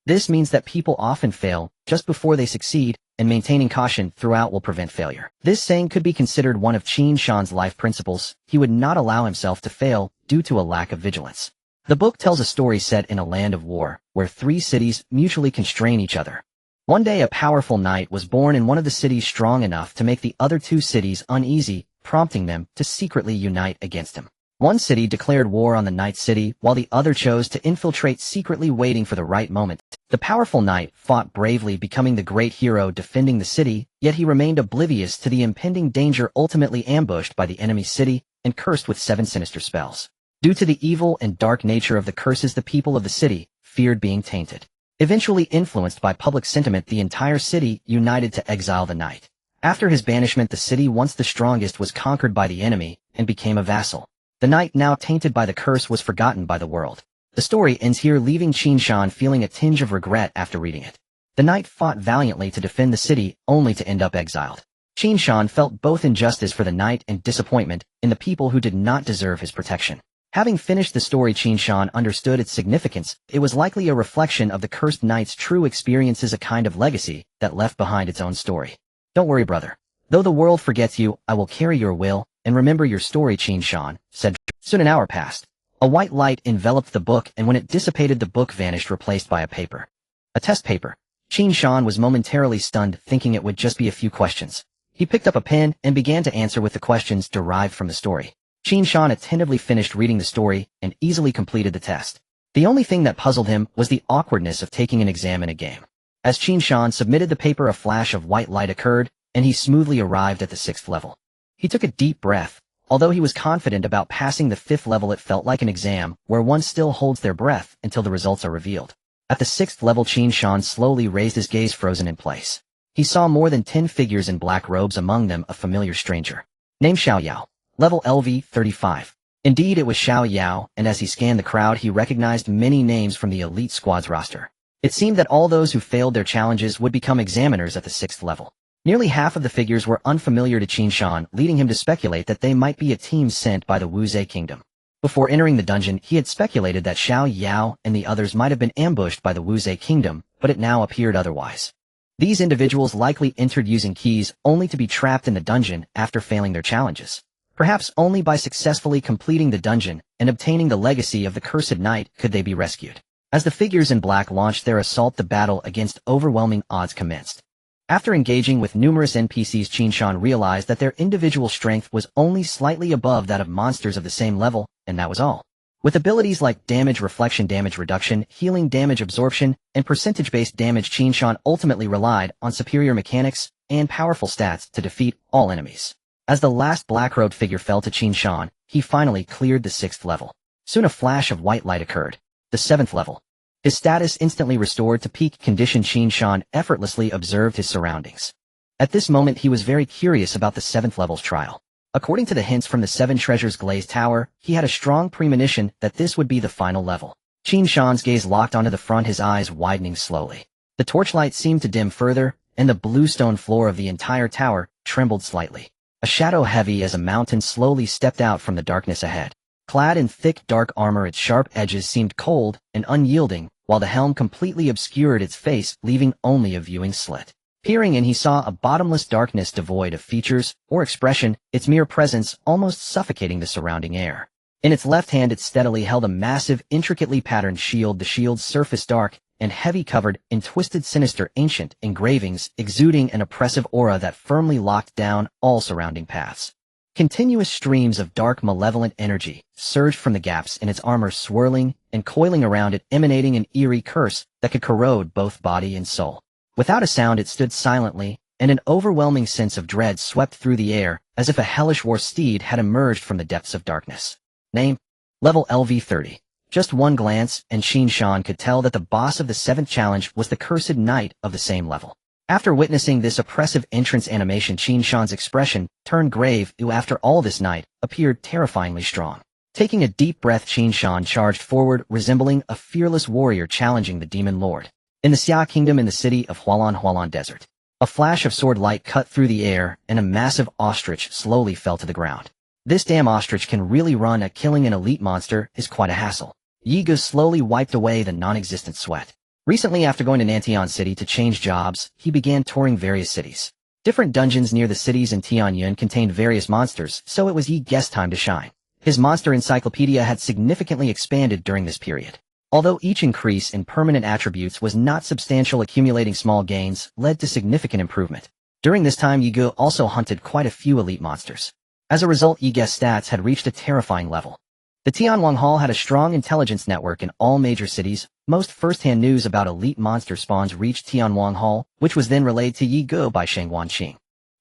This means that people often fail just before they succeed, and maintaining caution throughout will prevent failure. This saying could be considered one of Qin Shan's life principles. He would not allow himself to fail due to a lack of vigilance. The book tells a story set in a land of war, where three cities mutually constrain each other. One day a powerful knight was born in one of the cities strong enough to make the other two cities uneasy, prompting them to secretly unite against him. One city declared war on the knight's city, while the other chose to infiltrate secretly waiting for the right moment. The powerful knight fought bravely, becoming the great hero defending the city, yet he remained oblivious to the impending danger, ultimately ambushed by the enemy city and cursed with 7 sinister spells. Due to the evil and dark nature of the curses, the people of the city feared being tainted. Eventually influenced by public sentiment, the entire city united to exile the knight. After his banishment, the city, once the strongest, was conquered by the enemy and became a vassal. The knight, now tainted by the curse, was forgotten by the world. The story ends here, leaving Qin Shan feeling a tinge of regret after reading it. The knight fought valiantly to defend the city, only to end up exiled. Qin Shan felt both injustice for the knight and disappointment in the people who did not deserve his protection. Having finished the story, Qin Shan understood its significance. It was likely a reflection of the cursed knight's true experiences, a kind of legacy that left behind its own story. Don't worry, brother. Though the world forgets you, I will carry your will and remember your story, Qin Shan said. Soon an hour passed. A white light enveloped the book, and when it dissipated, the book vanished, replaced by a paper. A test paper. Qin Shan was momentarily stunned, thinking it would just be a few questions. He picked up a pen and began to answer with the questions derived from the story. Qin Shan attentively finished reading the story and easily completed the test. The only thing that puzzled him was the awkwardness of taking an exam in a game. As Qin Shan submitted the paper, a flash of white light occurred, and he smoothly arrived at the 6th level. He took a deep breath. Although he was confident about passing the 5th level, it felt like an exam where one still holds their breath until the results are revealed. At the 6th level, Qin Shan slowly raised his gaze, frozen in place. He saw more than 10 figures in black robes, among them a familiar stranger. Name Xiao Yao. Level LV 35. Indeed, it was Xiao Yao, and as he scanned the crowd, he recognized many names from the elite squad's roster. It seemed that all those who failed their challenges would become examiners at the 6th level. Nearly half of the figures were unfamiliar to Qin Shan, leading him to speculate that they might be a team sent by the Wuzhe Kingdom. Before entering the dungeon, he had speculated that Xiao Yao and the others might have been ambushed by the Wuzhe Kingdom, but it now appeared otherwise. These individuals likely entered using keys, only to be trapped in the dungeon after failing their challenges. Perhaps only by successfully completing the dungeon and obtaining the legacy of the cursed knight could they be rescued. As the figures in black launched their assault, the battle against overwhelming odds commenced. After engaging with numerous NPCs, Qin Shan realized that their individual strength was only slightly above that of monsters of the same level, and that was all. With abilities like damage reflection, damage reduction, healing, damage absorption, and percentage-based damage, Qin Shan ultimately relied on superior mechanics and powerful stats to defeat all enemies. As the last black-robed figure fell to Qin Shan, he finally cleared the 6th level. Soon a flash of white light occurred. The 7th level. His status instantly restored to peak condition. Qin Shan effortlessly observed his surroundings. At this moment, he was very curious about the 7th level's trial. According to the hints from the 7 Treasures glazed tower, he had a strong premonition that this would be the final level. Qin Shan's gaze locked onto the front, his eyes widening slowly. The torchlight seemed to dim further, and the blue stone floor of the entire tower trembled slightly. A shadow heavy as a mountain slowly stepped out from the darkness ahead. Clad in thick dark armor, its sharp edges seemed cold and unyielding, while the helm completely obscured its face, leaving only a viewing slit. Peering in, he saw a bottomless darkness devoid of features or expression, its mere presence almost suffocating the surrounding air. In its left hand, it steadily held a massive, intricately patterned shield, the shield's surface dark and heavy, covered in twisted, sinister, ancient engravings, exuding an oppressive aura that firmly locked down all surrounding paths. Continuous streams of dark, malevolent energy surged from the gaps in its armor, swirling and coiling around it, emanating an eerie curse that could corrode both body and soul. Without a sound, it stood silently, and an overwhelming sense of dread swept through the air, as if a hellish war steed had emerged from the depths of darkness. Name: Level LV 30. Just one glance, and Qin Shan could tell that the boss of the 7th challenge was the cursed knight of the same level. After witnessing this oppressive entrance animation, Qin Shan's expression turned grave. After all, this knight appeared terrifyingly strong. Taking a deep breath, Qin Shan charged forward, resembling a fearless warrior challenging the demon lord. In the Xia Kingdom, in the city of Hualan Desert, a flash of sword light cut through the air, and a massive ostrich slowly fell to the ground. This damn ostrich can really run. Killing an elite monster is quite a hassle. Yi Ge slowly wiped away the non-existent sweat. Recently, after going to Nantian City to change jobs, he began touring various cities. Different dungeons near the cities in Tianyuan contained various monsters, so it was Yi Ge's time to shine. His monster encyclopedia had significantly expanded during this period. Although each increase in permanent attributes was not substantial, accumulating small gains led to significant improvement. During this time, Yi Ge also hunted quite a few elite monsters. As a result, Yi Ge's stats had reached a terrifying level. The Tianwang Hall had a strong intelligence network in all major cities. Most first-hand news about elite monster spawns reached Tianwang Hall, which was then relayed to Yi Ge by Shang Wanqing.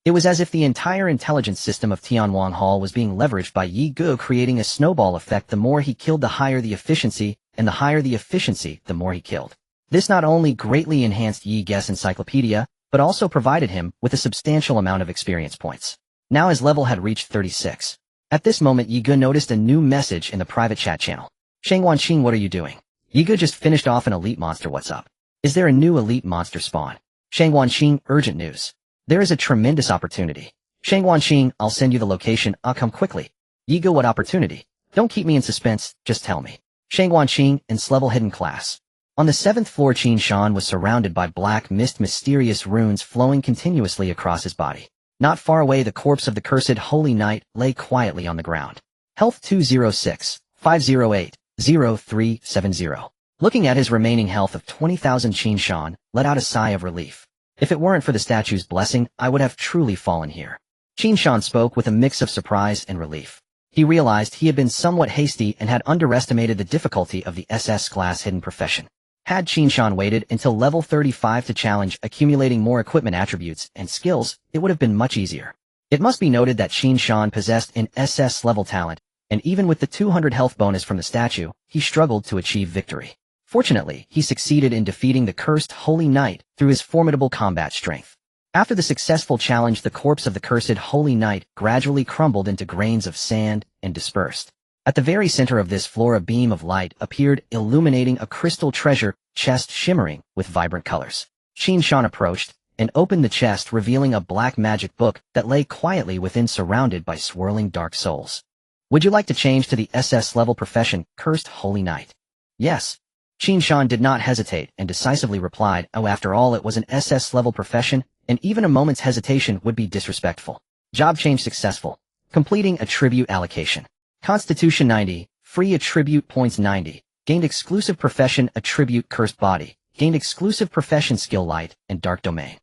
It was as if the entire intelligence system of Tianwang Hall was being leveraged by Yi Ge, creating a snowball effect. The more he killed, the higher the efficiency, and the higher the efficiency, the more he killed. This not only greatly enhanced Yi Ge's encyclopedia, but also provided him with a substantial amount of experience points. Now his level had reached 36. At this moment, Yi Ge noticed a new message in the private chat channel. Shang Wanqing, what are you doing? Yi Ge just finished off an elite monster, what's up? Is there a new elite monster spawn? Shang Wanqing, urgent news. There is a tremendous opportunity. Shang Wanqing, I'll send you the location, I'll come quickly. Yi Ge, what opportunity? Don't keep me in suspense, just tell me. Shang Wanqing, level hidden class. On the 7th floor, Qin Shan was surrounded by black mist, mysterious runes flowing continuously across his body. Not far away, the corpse of the cursed Holy Knight lay quietly on the ground. Health 206, 508, 0370. Looking at his remaining health of 20,000, Qin Shan let out a sigh of relief. If it weren't for the statue's blessing, I would have truly fallen here. Qin Shan spoke with a mix of surprise and relief. He realized he had been somewhat hasty and had underestimated the difficulty of the SS class hidden profession. Had Qin Shan waited until level 35 to challenge accumulating more equipment attributes and skills, it would have been much easier. It must be noted that Qin Shan possessed an SS level talent, and even with the 200 health bonus from the statue, he struggled to achieve victory. Fortunately, he succeeded in defeating the cursed Holy Knight through his formidable combat strength. After the successful challenge, the corpse of the cursed Holy Knight gradually crumbled into grains of sand and dispersed. At the very center of this floor, a beam of light appeared, illuminating a crystal treasure chest shimmering with vibrant colors. Qin Shan approached and opened the chest, revealing a black magic book that lay quietly within, surrounded by swirling dark souls. Would you like to change to the SS level profession, cursed Holy Knight? Yes. Qin Shan did not hesitate and decisively replied, oh, after all, it was an SS level profession, and even a moment's hesitation would be disrespectful. Job change successful. Completing attribute allocation. Constitution 90, free attribute points 90, gained exclusive profession attribute cursed body, gained exclusive profession skill light and dark domain.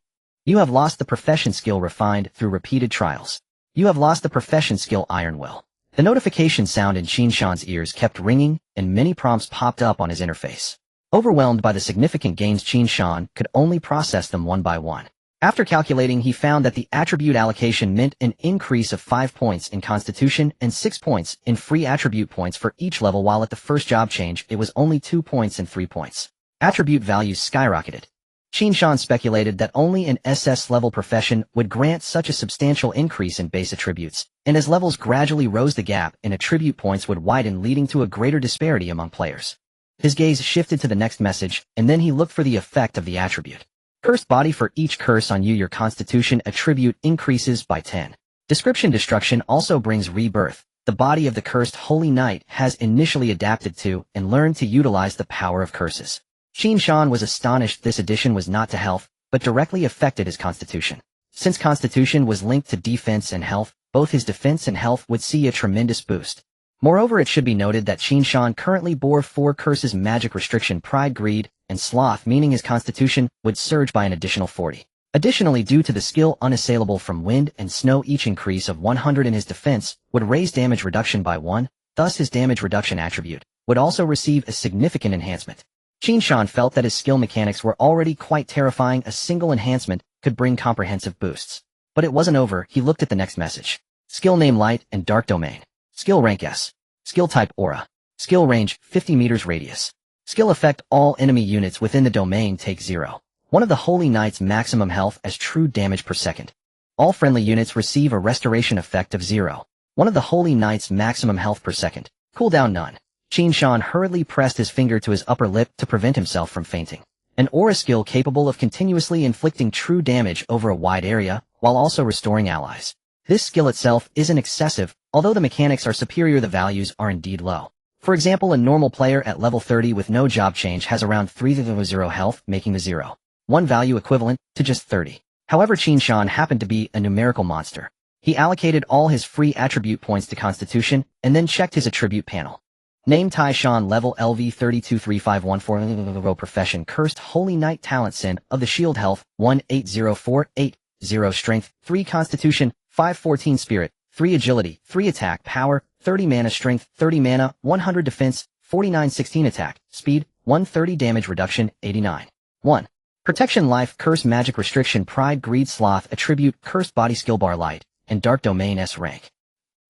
You have lost the profession skill refined through repeated trials. You have lost the profession skill iron will. The notification sound in Qin Shan's ears kept ringing, and many prompts popped up on his interface. Overwhelmed by the significant gains, Qin Shan could only process them one by one. After calculating, he found that the attribute allocation meant an increase of 5 points in Constitution and 6 points in free attribute points for each level, while at the first job change it was only 2 points and 3 points. Attribute values skyrocketed. Qin Shan speculated that only an SS level profession would grant such a substantial increase in base attributes, and as levels gradually rose, the gap in attribute points would widen, leading to a greater disparity among players. His gaze shifted to the next message, and then he looked for the effect of the attribute. Cursed body. For each curse on you, your Constitution attribute increases by 10. Description: destruction also brings rebirth. The body of the cursed Holy Knight has initially adapted to and learned to utilize the power of curses. Qin Shan was astonished. This addition was not to health, but directly affected his Constitution. Since Constitution was linked to defense and health, both his defense and health would see a tremendous boost. Moreover, it should be noted that Qin Shan currently bore 4 curses: magic restriction, pride, greed, and sloth, meaning his Constitution would surge by an additional 40. Additionally, due to the skill unassailable from wind and snow, each increase of 100 in his defense would raise damage reduction by 1, thus his damage reduction attribute would also receive a significant enhancement. Qin Shan felt that his skill mechanics were already quite terrifying. A single enhancement could bring comprehensive boosts. But it wasn't over. He looked at the next message. Skill name: light and dark domain. Skill rank S. Skill type: aura. Skill range: 50 meters radius. Skill effect: all enemy units within the domain take 0. One of the Holy Knight's maximum health as true damage per second. All friendly units receive a restoration effect of 0. One of the Holy Knight's maximum health per second. Cooldown: none. Qin Shan hurriedly pressed his finger to his upper lip to prevent himself from fainting. An aura skill capable of continuously inflicting true damage over a wide area, while also restoring allies. This skill itself isn't excessive, although the mechanics are superior. The values are indeed low. For example, a normal player at level 30 with no job change has around 300 health, making the 0.1 value equivalent to just 30. However, Qin Shan happened to be a numerical monster. He allocated all his free attribute points to Constitution, and then checked his attribute panel. Name Qin Shan level LV 323514 Profession Cursed Holy Knight Talent Sin of the Shield Health 180480 Strength 3 Constitution 514 Spirit 3 Agility 3 Attack Power 30 Mana Strength 30 Mana 100 Defense 49 16 Attack Speed 130 Damage Reduction 89 1. Protection Life Curse Magic Restriction Pride Greed Sloth Attribute Cursed Body Skill Bar Light and Dark Domain S Rank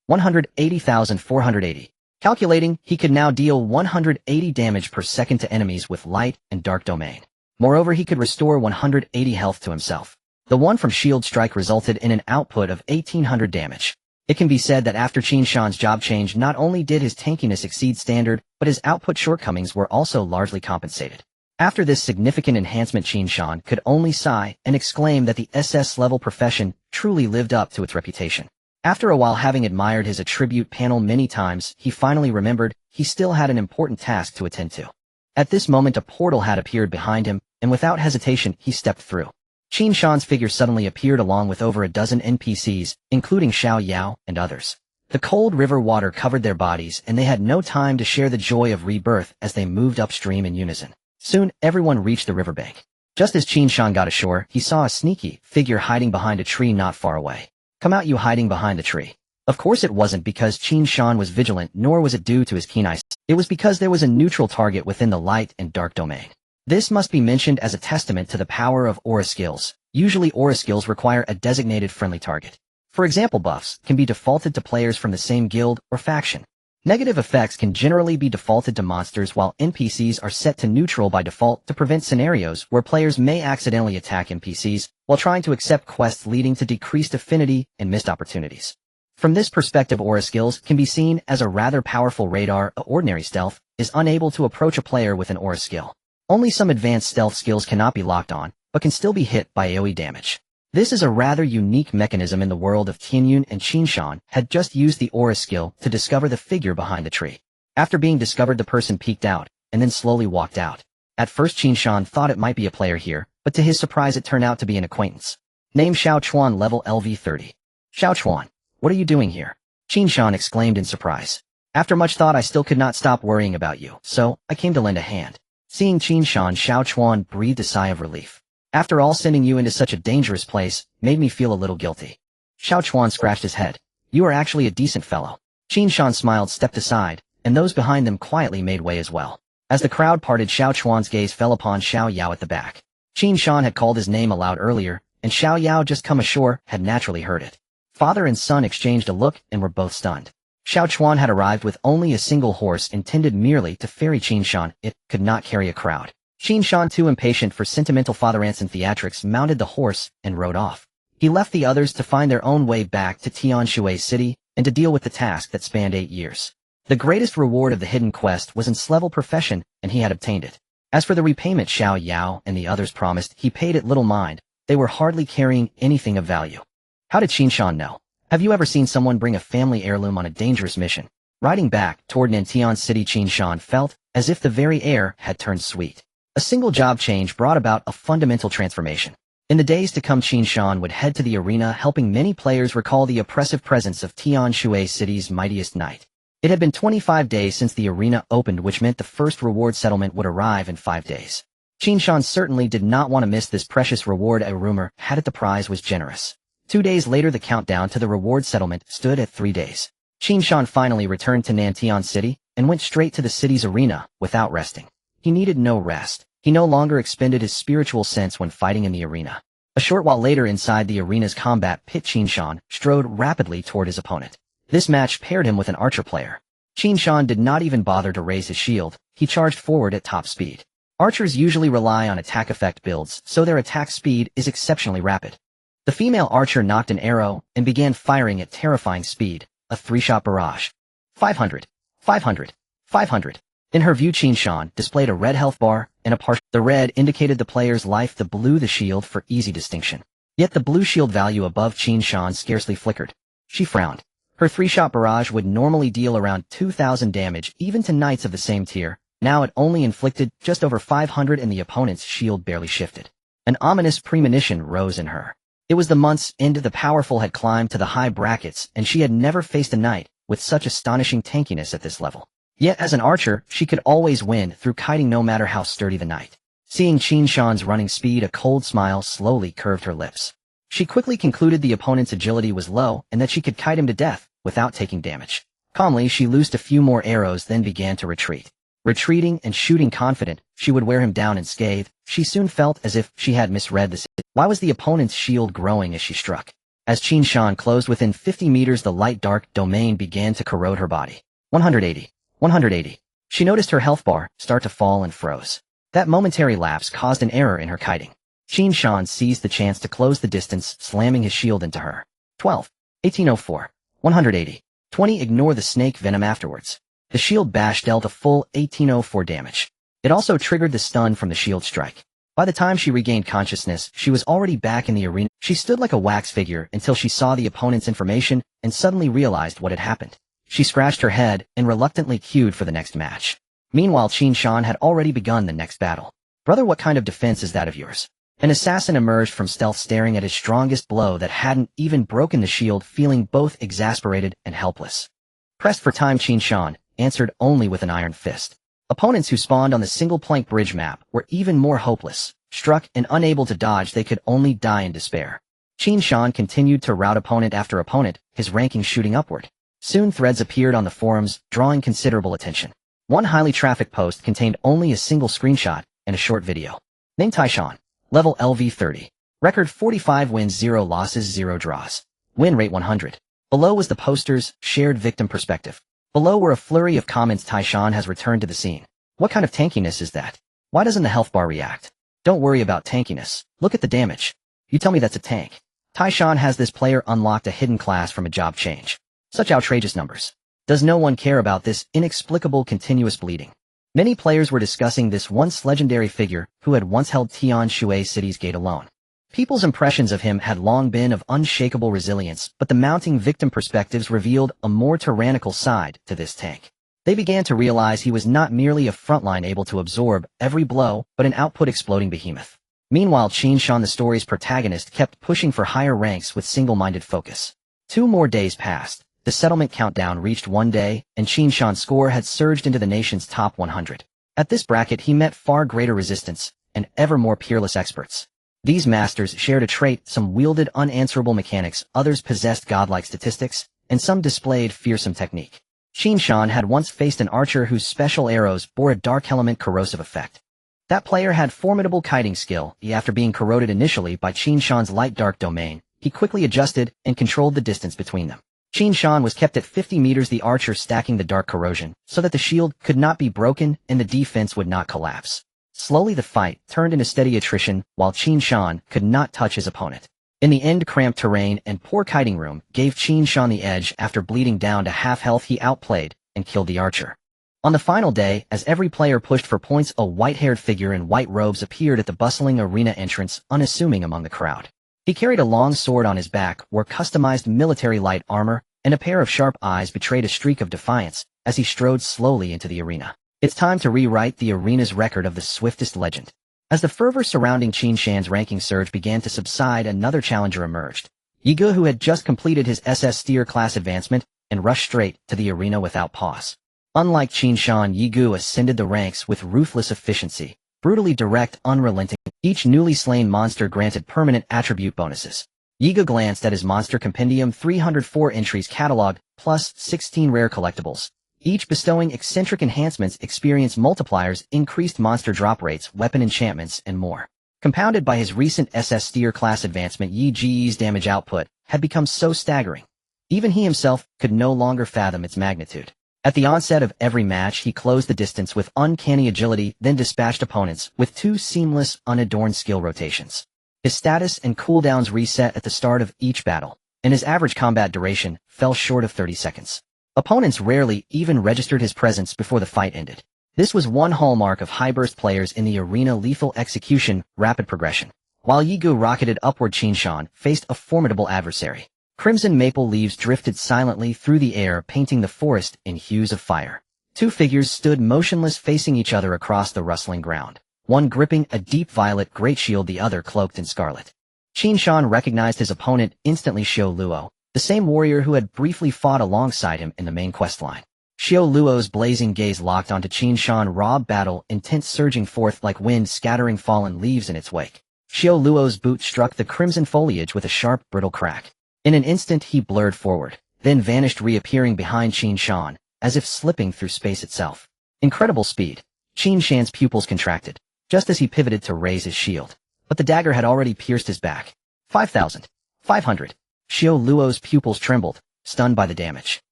180,480. Calculating, he could now deal 180 damage per second to enemies with Light and Dark Domain. Moreover, he could restore 180 health to himself. The one from Shield Strike resulted in an output of 1800 damage. It can be said that after Qin Shan's job change, not only did his tankiness exceed standard, but his output shortcomings were also largely compensated. After this significant enhancement, Qin Shan could only sigh and exclaim that the SS-level profession truly lived up to its reputation. After a while, having admired his attribute panel many times, he finally remembered he still had an important task to attend to. At this moment, a portal had appeared behind him, and without hesitation, he stepped through. Qin Shan's figure suddenly appeared along with over a dozen NPCs, including Xiao Yao and others. The cold river water covered their bodies, and they had no time to share the joy of rebirth as they moved upstream in unison. Soon, everyone reached the riverbank. Just as Qin Shan got ashore, he saw a sneaky figure hiding behind a tree not far away. "Come out, you hiding behind the tree." Of course it wasn't because Qin Shan was vigilant, nor was it due to his keen eyes. It was because there was a neutral target within the Light and Dark Domain. This must be mentioned as a testament to the power of aura skills. Usually aura skills require a designated friendly target. For example, buffs can be defaulted to players from the same guild or faction. Negative effects can generally be defaulted to monsters, while NPCs are set to neutral by default to prevent scenarios where players may accidentally attack NPCs while trying to accept quests, leading to decreased affinity and missed opportunities. From this perspective, aura skills can be seen as a rather powerful radar. Ordinary stealth is unable to approach a player with an aura skill. Only some advanced stealth skills cannot be locked on, but can still be hit by AoE damage. This is a rather unique mechanism in the world of Tianyun, and Qin Shan had just used the aura skill to discover the figure behind the tree. After being discovered, the person peeked out, and then slowly walked out. At first, Qin Shan thought it might be a player here, but to his surprise it turned out to be an acquaintance. Name Xiao Chuan level LV 30. "Xiao Chuan, what are you doing here?" Qin Shan exclaimed in surprise. "After much thought, I still could not stop worrying about you, so I came to lend a hand." Seeing Qin Shan, Xiao Chuan breathed a sigh of relief. "After all, sending you into such a dangerous place made me feel a little guilty." Xiao Chuan scratched his head. "You are actually a decent fellow." Qin Shan smiled, stepped aside, and those behind them quietly made way as well. As the crowd parted, Xiao Chuan's gaze fell upon Xiao Yao at the back. Qin Shan had called his name aloud earlier, and Xiao Yao, just come ashore, had naturally heard it. Father and son exchanged a look and were both stunned. Xiao Chuan had arrived with only a single horse intended merely to ferry Qin Shan. It could not carry a crowd. Qin Shan, too impatient for sentimental father-and-son theatrics, mounted the horse and rode off. He left the others to find their own way back to Tianshui City and to deal with the task that spanned 8 years. The greatest reward of the hidden quest was S-level profession, and he had obtained it. As for the repayment Xiao Yao and the others promised, he paid it little mind. They were hardly carrying anything of value. How did Qin Shan know? Have you ever seen someone bring a family heirloom on a dangerous mission? Riding back toward Nantian City, Qin Shan felt as if the very air had turned sweet. A single job change brought about a fundamental transformation. In the days to come, Qin Shan would head to the arena, helping many players recall the oppressive presence of Tianshui City's mightiest knight. It had been 25 days since the arena opened, which meant the first reward settlement would arrive in 5 days. Qin Shan certainly did not want to miss this precious reward. A rumor had it the prize was generous. 2 days later, the countdown to the reward settlement stood at 3 days. Qin Shan finally returned to Nantian City and went straight to the city's arena without resting. He needed no rest. He no longer expended his spiritual sense when fighting in the arena. A short while later, inside the arena's combat pit, Qin Shan strode rapidly toward his opponent. This match paired him with an archer player. Qin Shan did not even bother to raise his shield. He charged forward at top speed. Archers usually rely on attack effect builds, so their attack speed is exceptionally rapid. The female archer knocked an arrow and began firing at terrifying speed, a 3-shot barrage. 500, 500, 500. In her view, Qin Shan displayed a red health bar and a partial. The red indicated the player's life, the blue the shield for easy distinction. Yet the blue shield value above Qin Shan scarcely flickered. She frowned. Her 3-shot barrage would normally deal around 2,000 damage even to knights of the same tier. Now it only inflicted just over 500, and the opponent's shield barely shifted. An ominous premonition rose in her. It was the month's end the powerful had climbed to the high brackets, and she had never faced a knight with such astonishing tankiness at this level. Yet as an archer, she could always win through kiting no matter how sturdy the knight. Seeing Qin Shan's running speed, a cold smile slowly curved her lips. She quickly concluded the opponent's agility was low and that she could kite him to death without taking damage. Calmly, she loosed a few more arrows, then began to retreat. Retreating and shooting confident she would wear him down unscathed, she soon felt as if she had misread the situation. Why was the opponent's shield growing as she struck? As Qin Shan closed within 50 meters, the light-dark domain began to corrode her body. 180. 180. She noticed her health bar start to fall and froze. That momentary lapse caused an error in her kiting. Qin Shan seized the chance to close the distance, slamming his shield into her. 12. 1804. 180. 20. Ignore the snake venom afterwards. The shield bash dealt a full 1804 damage. It also triggered the stun from the shield strike. By the time she regained consciousness, she was already back in the arena. She stood like a wax figure until she saw the opponent's information and suddenly realized what had happened. She scratched her head and reluctantly queued for the next match. Meanwhile, Qin Shan had already begun the next battle. Brother, what kind of defense is that of yours? An assassin emerged from stealth, staring at his strongest blow that hadn't even broken the shield, feeling both exasperated and helpless. Pressed for time, Qin Shan answered only with an iron fist. Opponents who spawned on the single-plank bridge map were even more hopeless. Struck and unable to dodge, they could only die in despair. Qin Shan continued to rout opponent after opponent, his ranking shooting upward. Soon threads appeared on the forums, drawing considerable attention. One highly trafficked post contained only a single screenshot and a short video. Name Taishan. Level LV 30. Record 45 wins, 0 losses, 0 draws. Win rate 100. Below was the poster's shared victim perspective. Below were a flurry of comments. Taishan has returned to the scene. What kind of tankiness is that? Why doesn't the health bar react? Don't worry about tankiness. Look at the damage. You tell me that's a tank. Taishan has this player unlocked a hidden class from a job change. Such outrageous numbers. Does no one care about this inexplicable continuous bleeding? Many players were discussing this once legendary figure who had once held Tian Shui City's gate alone. People's impressions of him had long been of unshakable resilience, but the mounting victim perspectives revealed a more tyrannical side to this tank. They began to realize he was not merely a frontline able to absorb every blow, but an output-exploding behemoth. Meanwhile, Qin Shan, the story's protagonist, kept pushing for higher ranks with single-minded focus. 2 more days passed. The settlement countdown reached 1 day, and Qin Shan's score had surged into the nation's top 100. At this bracket, he met far greater resistance and ever more peerless experts. These masters shared a trait: some wielded unanswerable mechanics, others possessed godlike statistics, and some displayed fearsome technique. Qin Shan had once faced an archer whose special arrows bore a dark element corrosive effect. That player had formidable kiting skill, yet after being corroded initially by Qin Shan's light-dark domain, he quickly adjusted and controlled the distance between them. Qin Shan was kept at 50 meters, the archer stacking the dark corrosion, so that the shield could not be broken and the defense would not collapse. Slowly the fight turned into steady attrition, while Qin Shan could not touch his opponent. In the end, cramped terrain and poor kiting room gave Qin Shan the edge. After bleeding down to half health, he outplayed and killed the archer. On the final day, as every player pushed for points, a white-haired figure in white robes appeared at the bustling arena entrance, unassuming among the crowd. He carried a long sword on his back, wore customized military light armor, and a pair of sharp eyes betrayed a streak of defiance as he strode slowly into the arena. It's time to rewrite the arena's record of the swiftest legend. As the fervor surrounding Qin Shan's ranking surge began to subside, another challenger emerged. Yigu, who had just completed his SS Steer class advancement and rushed straight to the arena without pause. Unlike Qin Shan, Yigu ascended the ranks with ruthless efficiency, brutally direct, unrelenting. Each newly slain monster granted permanent attribute bonuses. Yigu glanced at his monster compendium, 304 entries cataloged, plus 16 rare collectibles, each bestowing eccentric enhancements, experience multipliers, increased monster drop rates, weapon enchantments, and more. Compounded by his recent SS Steer class advancement, Yi Ji's damage output had become so staggering. Even he himself could no longer fathom its magnitude. At the onset of every match, he closed the distance with uncanny agility, then dispatched opponents with 2 seamless, unadorned skill rotations. His status and cooldowns reset at the start of each battle, and his average combat duration fell short of 30 seconds. Opponents rarely even registered his presence before the fight ended. This was one hallmark of high-burst players in the arena: lethal execution, rapid progression. While Yigu rocketed upward, Qin Shan faced a formidable adversary. Crimson maple leaves drifted silently through the air, painting the forest in hues of fire. 2 figures stood motionless, facing each other across the rustling ground, one gripping a deep violet great shield, the other cloaked in scarlet. Qin Shan recognized his opponent instantly, Xiao Luo, the same warrior who had briefly fought alongside him in the main questline. Xiao Luo's blazing gaze locked onto Qin Shan, raw battle intent surging forth like wind scattering fallen leaves in its wake. Xiao Luo's boot struck the crimson foliage with a sharp, brittle crack. In an instant he blurred forward, then vanished, reappearing behind Qin Shan, as if slipping through space itself. Incredible speed. Qin Shan's pupils contracted, just as he pivoted to raise his shield. But the dagger had already pierced his back. 5,500. Xiao Luo's pupils trembled, stunned by the damage.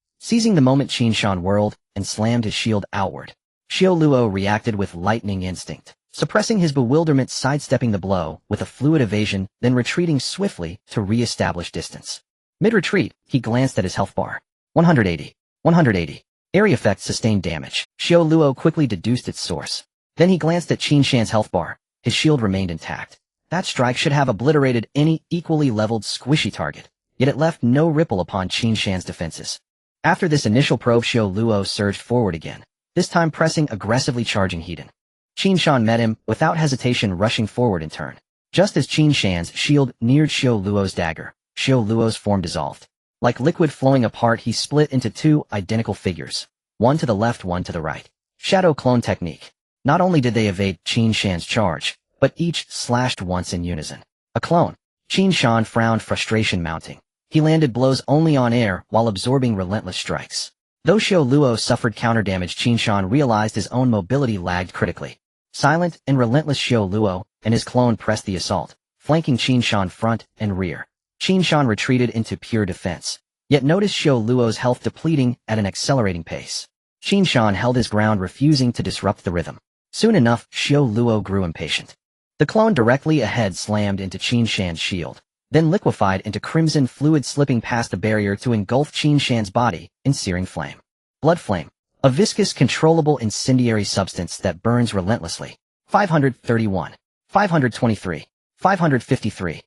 Seizing the moment, Qin Shan whirled and slammed his shield outward. Xiao Luo reacted with lightning instinct, suppressing his bewilderment, sidestepping the blow with a fluid evasion, then retreating swiftly to re-establish distance. Mid-retreat, he glanced at his health bar. 180. 180. Area effect sustained damage. Xiao Luo quickly deduced its source. Then he glanced at Qin Shan's health bar. His shield remained intact. That strike should have obliterated any equally leveled squishy target, yet it left no ripple upon Qin Shan's defenses. After this initial probe, Xiao Luo surged forward again, this time pressing aggressively, charging Hedon. Qin Shan met him, without hesitation rushing forward in turn. Just as Qin Shan's shield neared Xiao Luo's dagger, Xiao Luo's form dissolved. Like liquid flowing apart, he split into two identical figures, one to the left, one to the right. Shadow clone technique. Not only did they evade Qin Shan's charge, but each slashed once in unison. A clone. Qin Shan frowned, frustration mounting. He landed blows only on air while absorbing relentless strikes. Though Xiao Luo suffered counter-damage, Qin Shan realized his own mobility lagged critically. Silent and relentless, Xiao Luo and his clone pressed the assault, flanking Qin Shan front and rear. Qin Shan retreated into pure defense, yet noticed Xiao Luo's health depleting at an accelerating pace. Qin Shan held his ground, refusing to disrupt the rhythm. Soon enough, Xiao Luo grew impatient. The clone directly ahead slammed into Qin Shan's shield, then liquefied into crimson fluid, slipping past the barrier to engulf Qin Shan's body in searing flame. Blood flame. A viscous, controllable incendiary substance that burns relentlessly. 531. 523. 553.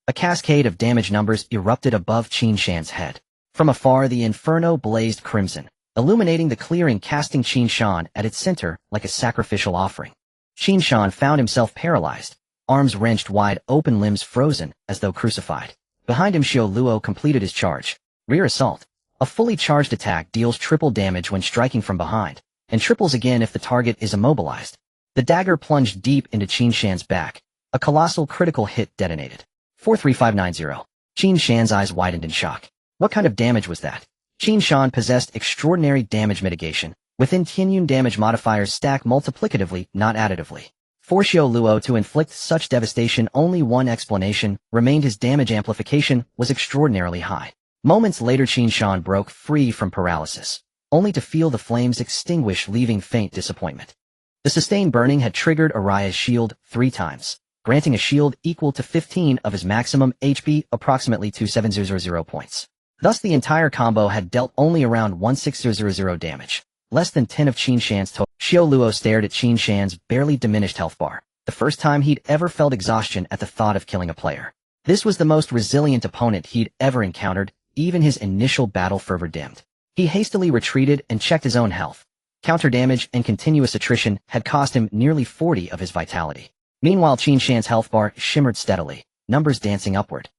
A cascade of damage numbers erupted above Qin Shan's head. From afar, the inferno blazed crimson, illuminating the clearing, casting Qin Shan at its center like a sacrificial offering. Qin Shan found himself paralyzed, arms wrenched wide open, limbs frozen as though crucified. Behind him, Xiao Luo completed his charge. Rear assault. A fully charged attack deals triple damage when striking from behind, and triples again if the target is immobilized. The dagger plunged deep into Qin Shan's back. A colossal critical hit detonated. 43590. Qin Shan's eyes widened in shock. What kind of damage was that? Qin Shan possessed extraordinary damage mitigation. Within Tianyun, damage modifiers stack multiplicatively, not additively. For Xiao Luo to inflict such devastation, only one explanation remained: his damage amplification was extraordinarily high. Moments later, Qin Shan broke free from paralysis, only to feel the flames extinguish, leaving faint disappointment. The sustained burning had triggered Araya's shield 3 times, granting a shield equal to 15 of his maximum HP, approximately 2700 points. Thus the entire combo had dealt only around 1600 damage, less than 10 of Qin Shan's total. Xiao Luo stared at Qin Shan's barely diminished health bar, the first time he'd ever felt exhaustion at the thought of killing a player. This was the most resilient opponent he'd ever encountered. Even his initial battle fervor dimmed. He hastily retreated and checked his own health. Counter damage and continuous attrition had cost him nearly 40 of his vitality. Meanwhile, Qin Shan's health bar shimmered steadily, numbers dancing upward.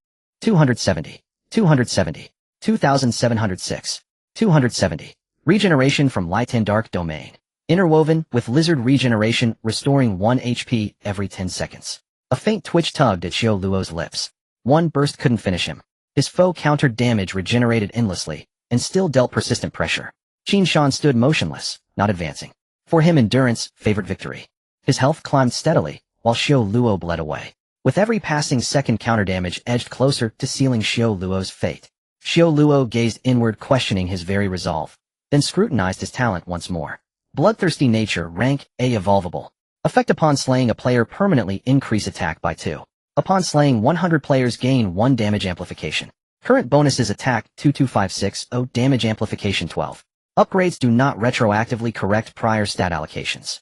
270. 270. 2706. 270. Regeneration from Light and Dark Domain. Interwoven with Lizard regeneration, restoring 1 HP every 10 seconds. A faint twitch tugged at Xiao Luo's lips. One burst couldn't finish him. His foe countered damage, regenerated endlessly, and still dealt persistent pressure. Qin Shan stood motionless, not advancing. For him, endurance favored victory. His health climbed steadily, while Xiao Luo bled away. With every passing second, counter damage edged closer to sealing Xiao Luo's fate. Xiao Luo gazed inward, questioning his very resolve, then scrutinized his talent once more. Bloodthirsty nature, rank A, evolvable. Effect: upon slaying a player, permanently increase attack by 2. Upon slaying 100 players, gain 1 damage amplification. Current bonuses: attack 22560, damage amplification 12. Upgrades do not retroactively correct prior stat allocations.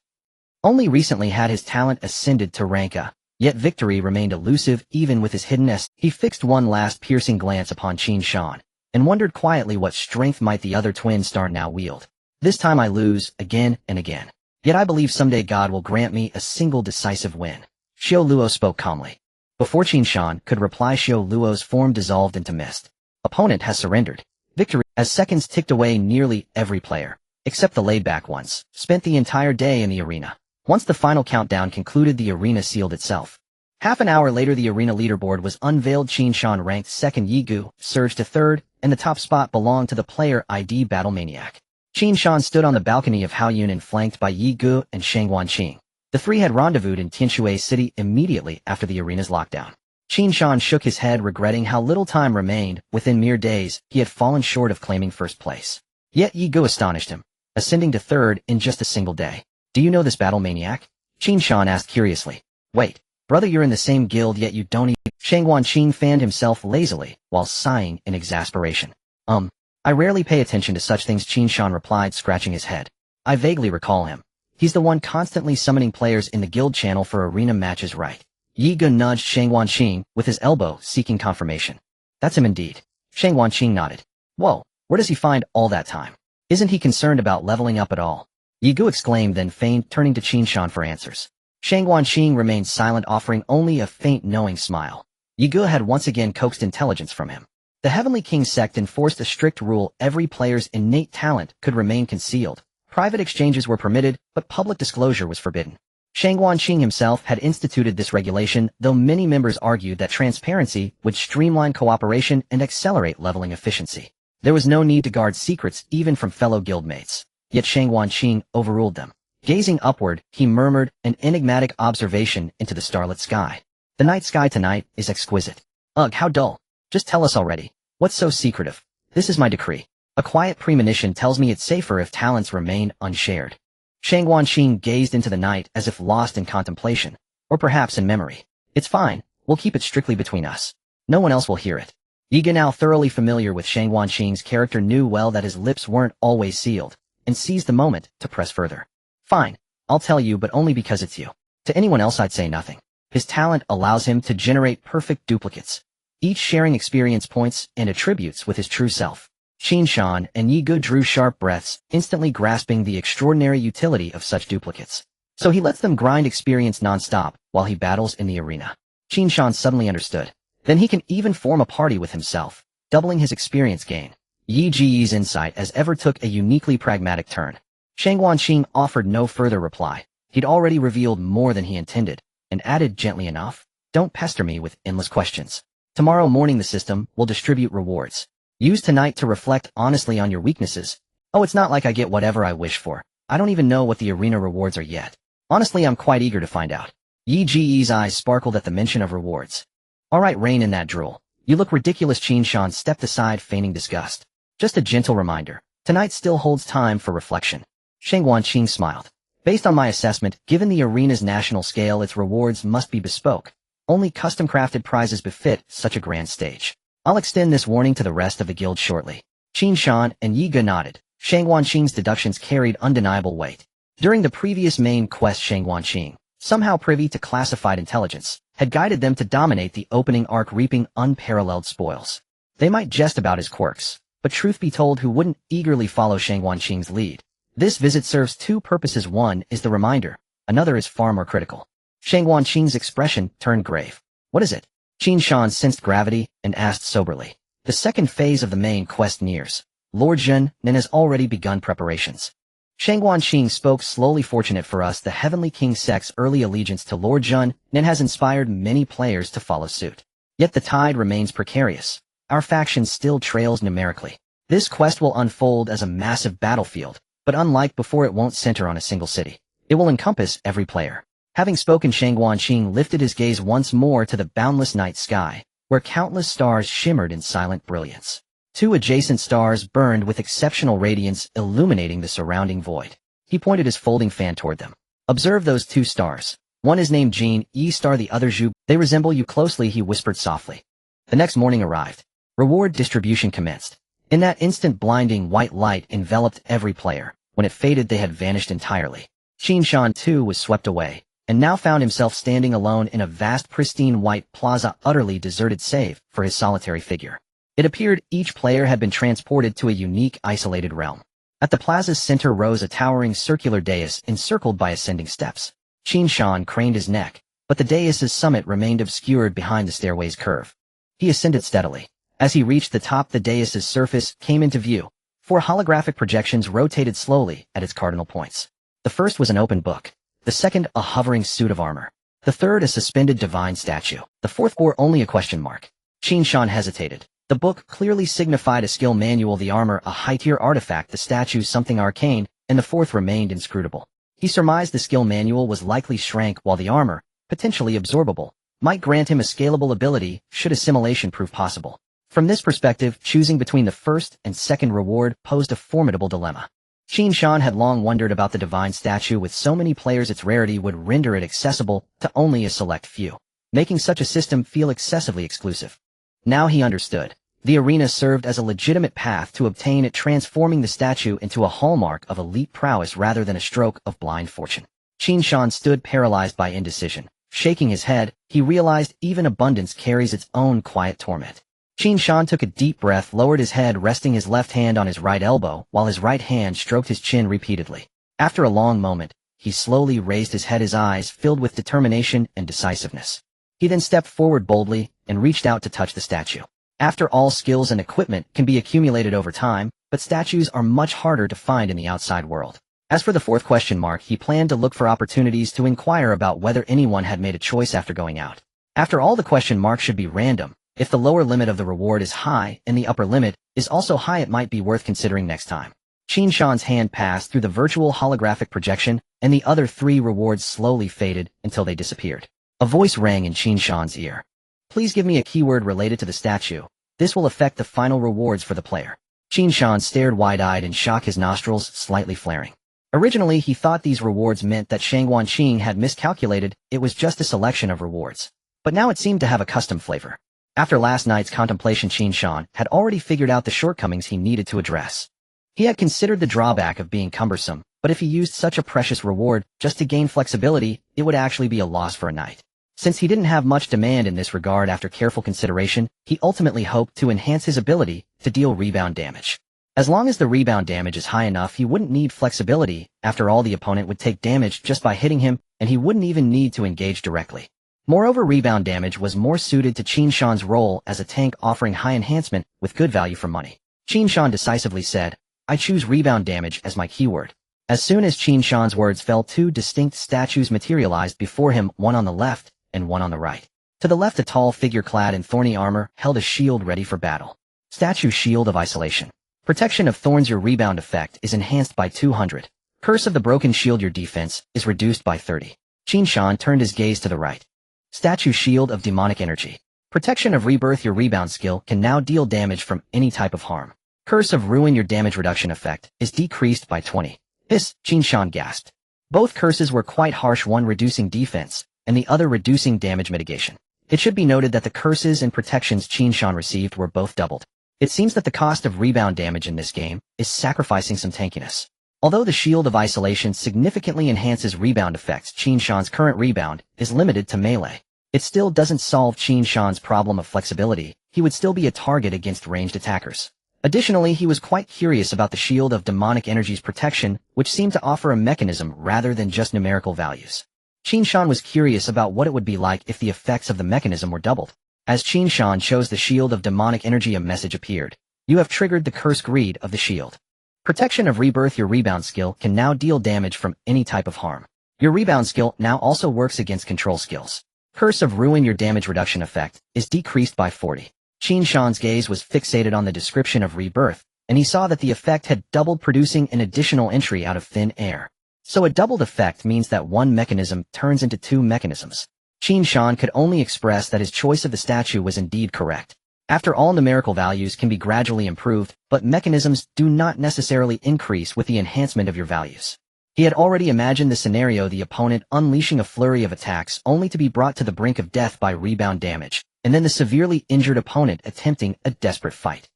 Only recently had his talent ascended to rank A, yet victory remained elusive even with his hidden S. He fixed one last piercing glance upon Qin Shan, and wondered quietly what strength might the other twin star now wield. This time I lose, again and again. Yet I believe someday God will grant me a single decisive win. Xiao Luo spoke calmly. Before Qin Shan could reply, Xiao Luo's form dissolved into mist. Opponent has surrendered. Victory. As seconds ticked away, nearly every player, except the laid-back ones, spent the entire day in the arena. Once the final countdown concluded, the arena sealed itself. Half an hour later, the arena leaderboard was unveiled. Qin Shan ranked second, Yi Gu surged to third, and the top spot belonged to the player ID Battle Maniac. Qin Shan stood on the balcony of Haoyunan, flanked by Yi Gu and Shang Wanqing. The three had rendezvoused in Tianshui City immediately after the arena's lockdown. Qin Shan shook his head, regretting how little time remained. Within mere days, he had fallen short of claiming first place. Yet Yi Gu astonished him, ascending to third in just a single day. Do you know this Battle Maniac? Qin Shan asked curiously. Wait, brother, you're in the same guild yet you don't even— Shang Wanqing fanned himself lazily while sighing in exasperation. I rarely pay attention to such things, Qin Shan replied, scratching his head. I vaguely recall him. He's the one constantly summoning players in the guild channel for arena matches, right? Yi Gu nudged Shang Wanqing with his elbow, seeking confirmation. That's him indeed. Shang Wanqing nodded. Whoa, where does he find all that time? Isn't he concerned about leveling up at all? Yi Gu exclaimed, then feigned turning to Qin Shan for answers. Shang Wanqing remained silent, offering only a faint knowing smile. Yi Gu had once again coaxed intelligence from him. The Heavenly King sect enforced a strict rule: every player's innate talent could remain concealed. Private exchanges were permitted, but public disclosure was forbidden. Shang Wanqing himself had instituted this regulation, though many members argued that transparency would streamline cooperation and accelerate leveling efficiency. There was no need to guard secrets even from fellow guildmates. Yet Shang Wanqing overruled them. Gazing upward, he murmured an enigmatic observation into the starlit sky. The night sky tonight is exquisite. Ugh, how dull. Just tell us already. What's so secretive? This is my decree. A quiet premonition tells me it's safer if talents remain unshared. Shang Wanqing gazed into the night as if lost in contemplation, or perhaps in memory. It's fine, we'll keep it strictly between us. No one else will hear it. Yi Gu, now thoroughly familiar with Shang Wanqing's character, knew well that his lips weren't always sealed, and seized the moment to press further. Fine, I'll tell you, but only because it's you. To anyone else I'd say nothing. His talent allows him to generate perfect duplicates, each sharing experience points and attributes with his true self. Qin Shan and Yi Gu drew sharp breaths, instantly grasping the extraordinary utility of such duplicates. So he lets them grind experience non-stop while he battles in the arena. Qin Shan suddenly understood. Then he can even form a party with himself, doubling his experience gain. Yi Ji's insight as ever took a uniquely pragmatic turn. Shang Wanqing offered no further reply. He'd already revealed more than he intended, and added gently enough, "Don't pester me with endless questions. Tomorrow morning the system will distribute rewards. Use tonight to reflect honestly on your weaknesses. Oh, it's not like I get whatever I wish for. I don't even know what the arena rewards are yet. Honestly, I'm quite eager to find out." Yi Ji's eyes sparkled at the mention of rewards. Alright, rein in that drool. You look ridiculous. Qin Shan stepped aside, feigning disgust. Just a gentle reminder. Tonight still holds time for reflection. Shang Wanqing smiled. Based on my assessment, given the arena's national scale, its rewards must be bespoke. Only custom-crafted prizes befit such a grand stage. I'll extend this warning to the rest of the guild shortly. Qin Shan and Yi Gu nodded. Shang Wanqing's deductions carried undeniable weight. During the previous main quest, Shang Wanqing, somehow privy to classified intelligence, had guided them to dominate the opening arc, reaping unparalleled spoils. They might jest about his quirks, but truth be told, who wouldn't eagerly follow Shang Wanqing's lead? This visit serves two purposes. One is the reminder, another is far more critical. Shang Wanqing's expression turned grave. What is it? Qin Shan sensed gravity and asked soberly. The second phase of the main quest nears. Lord Zhen Nen has already begun preparations. Shang Wanqing spoke slowly. Fortunate for us, the Heavenly King sect's early allegiance to Lord Zhen Nen has inspired many players to follow suit. Yet the tide remains precarious. Our faction still trails numerically. This quest will unfold as a massive battlefield, but unlike before, it won't center on a single city. It will encompass every player. Having spoken, Shang Wanqing lifted his gaze once more to the boundless night sky, where countless stars shimmered in silent brilliance. Two adjacent stars burned with exceptional radiance, illuminating the surrounding void. He pointed his folding fan toward them. Observe those two stars. One is named Jin E star, the other Zhu. They resemble you closely, he whispered softly. The next morning arrived. Reward distribution commenced. In that instant, blinding white light enveloped every player. When it faded, they had vanished entirely. Qin Shan too was swept away, and now found himself standing alone in a vast pristine white plaza, utterly deserted save for his solitary figure. It appeared each player had been transported to a unique, isolated realm. At the plaza's center rose a towering circular dais encircled by ascending steps. Qin Shan craned his neck, but the dais' summit remained obscured behind the stairway's curve. He ascended steadily. As he reached the top, the dais' surface came into view. 4 holographic projections rotated slowly at its cardinal points. The first was an open book. The second, a hovering suit of armor. The third, a suspended divine statue. The fourth bore only a question mark. Qin Shan hesitated. The book clearly signified a skill manual, the armor a high-tier artifact, the statue something arcane, and the fourth remained inscrutable. He surmised the skill manual was likely shrank, while the armor, potentially absorbable, might grant him a scalable ability should assimilation prove possible. From this perspective, choosing between the first and second reward posed a formidable dilemma. Qin Shan had long wondered about the divine statue. With so many players, its rarity would render it accessible to only a select few, making such a system feel excessively exclusive. Now he understood. The arena served as a legitimate path to obtain it, transforming the statue into a hallmark of elite prowess rather than a stroke of blind fortune. Qin Shan stood paralyzed by indecision. Shaking his head, he realized even abundance carries its own quiet torment. Qin Shan took a deep breath, lowered his head, resting his left hand on his right elbow, while his right hand stroked his chin repeatedly. After a long moment, he slowly raised his head, his eyes filled with determination and decisiveness. He then stepped forward boldly and reached out to touch the statue. After all, skills and equipment can be accumulated over time, but statues are much harder to find in the outside world. As for the fourth question mark, he planned to look for opportunities to inquire about whether anyone had made a choice after going out. After all, the question mark should be random. If the lower limit of the reward is high and the upper limit is also high, it might be worth considering next time. Qin Shan's hand passed through the virtual holographic projection, and the other 3 rewards slowly faded until they disappeared. A voice rang in Qin Shan's ear. Please give me a keyword related to the statue. This will affect the final rewards for the player. Qin Shan stared wide-eyed in shock, his nostrils slightly flaring. Originally, he thought these rewards meant that Shangguan Qing had miscalculated. It was just a selection of rewards. But now it seemed to have a custom flavor. After last night's contemplation, Qin Shan had already figured out the shortcomings he needed to address. He had considered the drawback of being cumbersome, but if he used such a precious reward just to gain flexibility, it would actually be a loss for a knight. Since he didn't have much demand in this regard, after careful consideration, he ultimately hoped to enhance his ability to deal rebound damage. As long as the rebound damage is high enough, he wouldn't need flexibility. After all, the opponent would take damage just by hitting him, and he wouldn't even need to engage directly. Moreover, rebound damage was more suited to Qin Shan's role as a tank, offering high enhancement with good value for money. Qin Shan decisively said, I choose rebound damage as my keyword. As soon as Qin Shan's words fell, 2 distinct statues materialized before him, one on the left and one on the right. To the left, a tall figure clad in thorny armor held a shield ready for battle. Statue Shield of Isolation. Protection of Thorns. Your rebound effect is enhanced by 200. Curse of the Broken Shield. Your defense is reduced by 30. Qin Shan turned his gaze to the right. Statue Shield of Demonic Energy. Protection of Rebirth. Your rebound skill can now deal damage from any type of harm. Curse of Ruin. Your damage reduction effect is decreased by 20. Hiss, Qin Shan gasped. Both curses were quite harsh, one reducing defense, and the other reducing damage mitigation. It should be noted that the curses and protections Qin Shan received were both doubled. It seems that the cost of rebound damage in this game is sacrificing some tankiness. Although the Shield of Isolation significantly enhances rebound effects, Qin Shan's current rebound is limited to melee. It still doesn't solve Qin Shan's problem of flexibility. He would still be a target against ranged attackers. Additionally, he was quite curious about the Shield of Demonic Energy's protection, which seemed to offer a mechanism rather than just numerical values. Qin Shan was curious about what it would be like if the effects of the mechanism were doubled. As Qin Shan chose the Shield of Demonic Energy, a message appeared. You have triggered the Curse Greed of the Shield. Protection of Rebirth. Your rebound skill can now deal damage from any type of harm. Your rebound skill now also works against control skills. Curse of Ruin. Your damage reduction effect is decreased by 40. Qin Shan's gaze was fixated on the description of Rebirth, and he saw that the effect had doubled, producing an additional entry out of thin air. So a doubled effect means that one mechanism turns into 2 mechanisms. Qin Shan could only express that his choice of the statue was indeed correct. After all, numerical values can be gradually improved, but mechanisms do not necessarily increase with the enhancement of your values. He had already imagined the scenario, the opponent unleashing a flurry of attacks only to be brought to the brink of death by rebound damage, and then the severely injured opponent attempting a desperate fight.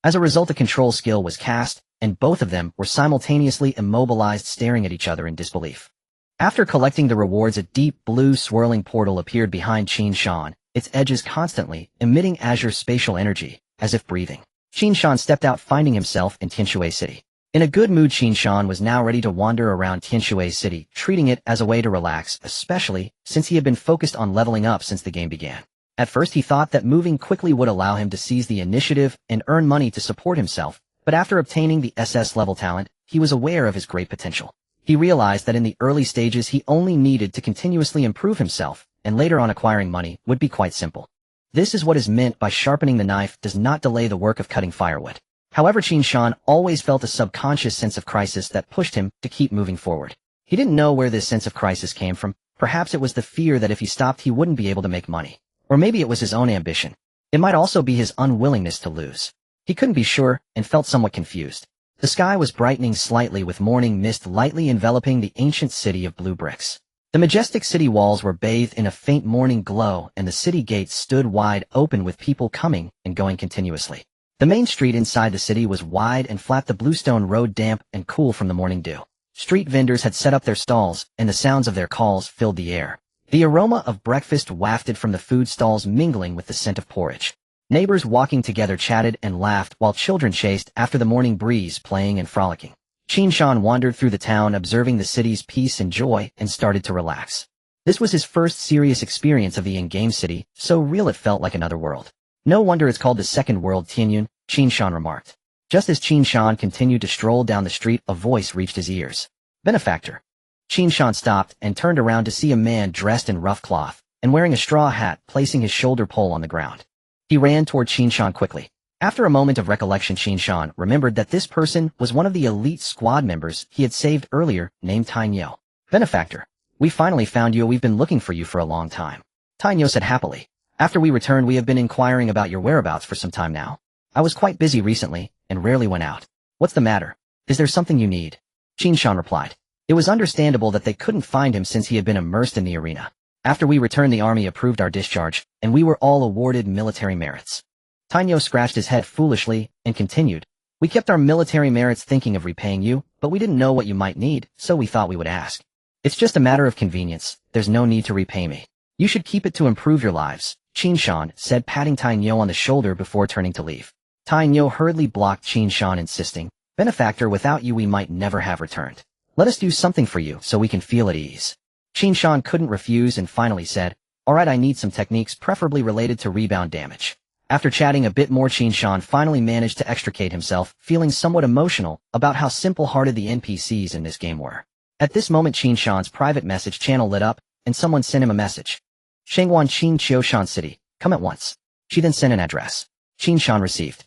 As a result, a control skill was cast, and both of them were simultaneously immobilized, staring at each other in disbelief. After collecting the rewards, a deep blue swirling portal appeared behind Qin Shan, its edges constantly emitting azure spatial energy, as if breathing. Qin Shan stepped out, finding himself in Tianshui City. In a good mood, Qin Shan was now ready to wander around Tianshui's city, treating it as a way to relax, especially since he had been focused on leveling up since the game began. At first he thought that moving quickly would allow him to seize the initiative and earn money to support himself, but after obtaining the SS level talent, he was aware of his great potential. He realized that in the early stages he only needed to continuously improve himself, and later on acquiring money would be quite simple. This is what is meant by sharpening the knife does not delay the work of cutting firewood. However, Qin Shan always felt a subconscious sense of crisis that pushed him to keep moving forward. He didn't know where this sense of crisis came from. Perhaps it was the fear that if he stopped he wouldn't be able to make money. Or maybe it was his own ambition. It might also be his unwillingness to lose. He couldn't be sure and felt somewhat confused. The sky was brightening slightly with morning mist lightly enveloping the ancient city of blue bricks. The majestic city walls were bathed in a faint morning glow and the city gates stood wide open with people coming and going continuously. The main street inside the city was wide and flat, the bluestone road damp and cool from the morning dew. Street vendors had set up their stalls, and the sounds of their calls filled the air. The aroma of breakfast wafted from the food stalls mingling with the scent of porridge. Neighbors walking together chatted and laughed while children chased after the morning breeze, playing and frolicking. Qin Shan wandered through the town observing the city's peace and joy and started to relax. This was his first serious experience of the in-game city, so real it felt like another world. No wonder it's called the second world, Tianyun, Qin Shan remarked. Just as Qin Shan continued to stroll down the street, a voice reached his ears. Benefactor. Qin Shan stopped and turned around to see a man dressed in rough cloth and wearing a straw hat placing his shoulder pole on the ground. He ran toward Qin Shan quickly. After a moment of recollection, Qin Shan remembered that this person was one of the elite squad members he had saved earlier, named Tainyo. Benefactor. We finally found you. We've been looking for you for a long time. Tainyo said happily. After we returned, we have been inquiring about your whereabouts for some time now. I was quite busy recently and rarely went out. What's the matter? Is there something you need? Qin Shan replied. It was understandable that they couldn't find him since he had been immersed in the arena. After we returned, the army approved our discharge, and we were all awarded military merits. Tainyo scratched his head foolishly and continued. We kept our military merits thinking of repaying you, but we didn't know what you might need, so we thought we would ask. It's just a matter of convenience. There's no need to repay me. You should keep it to improve your lives, Qin Shan said, patting Tainyo on the shoulder before turning to leave. Tainyo hurriedly blocked Qin Shan, insisting, Benefactor, without you we might never have returned. Let us do something for you so we can feel at ease. Qin Shan couldn't refuse and finally said, Alright, I need some techniques preferably related to rebound damage. After chatting a bit more, Qin Shan finally managed to extricate himself, feeling somewhat emotional about how simple-hearted the NPCs in this game were. At this moment, Qin Shan's private message channel lit up, and someone sent him a message. Shangwan Qin, Qiushan City, come at once. She then sent an address. Qin Shan received.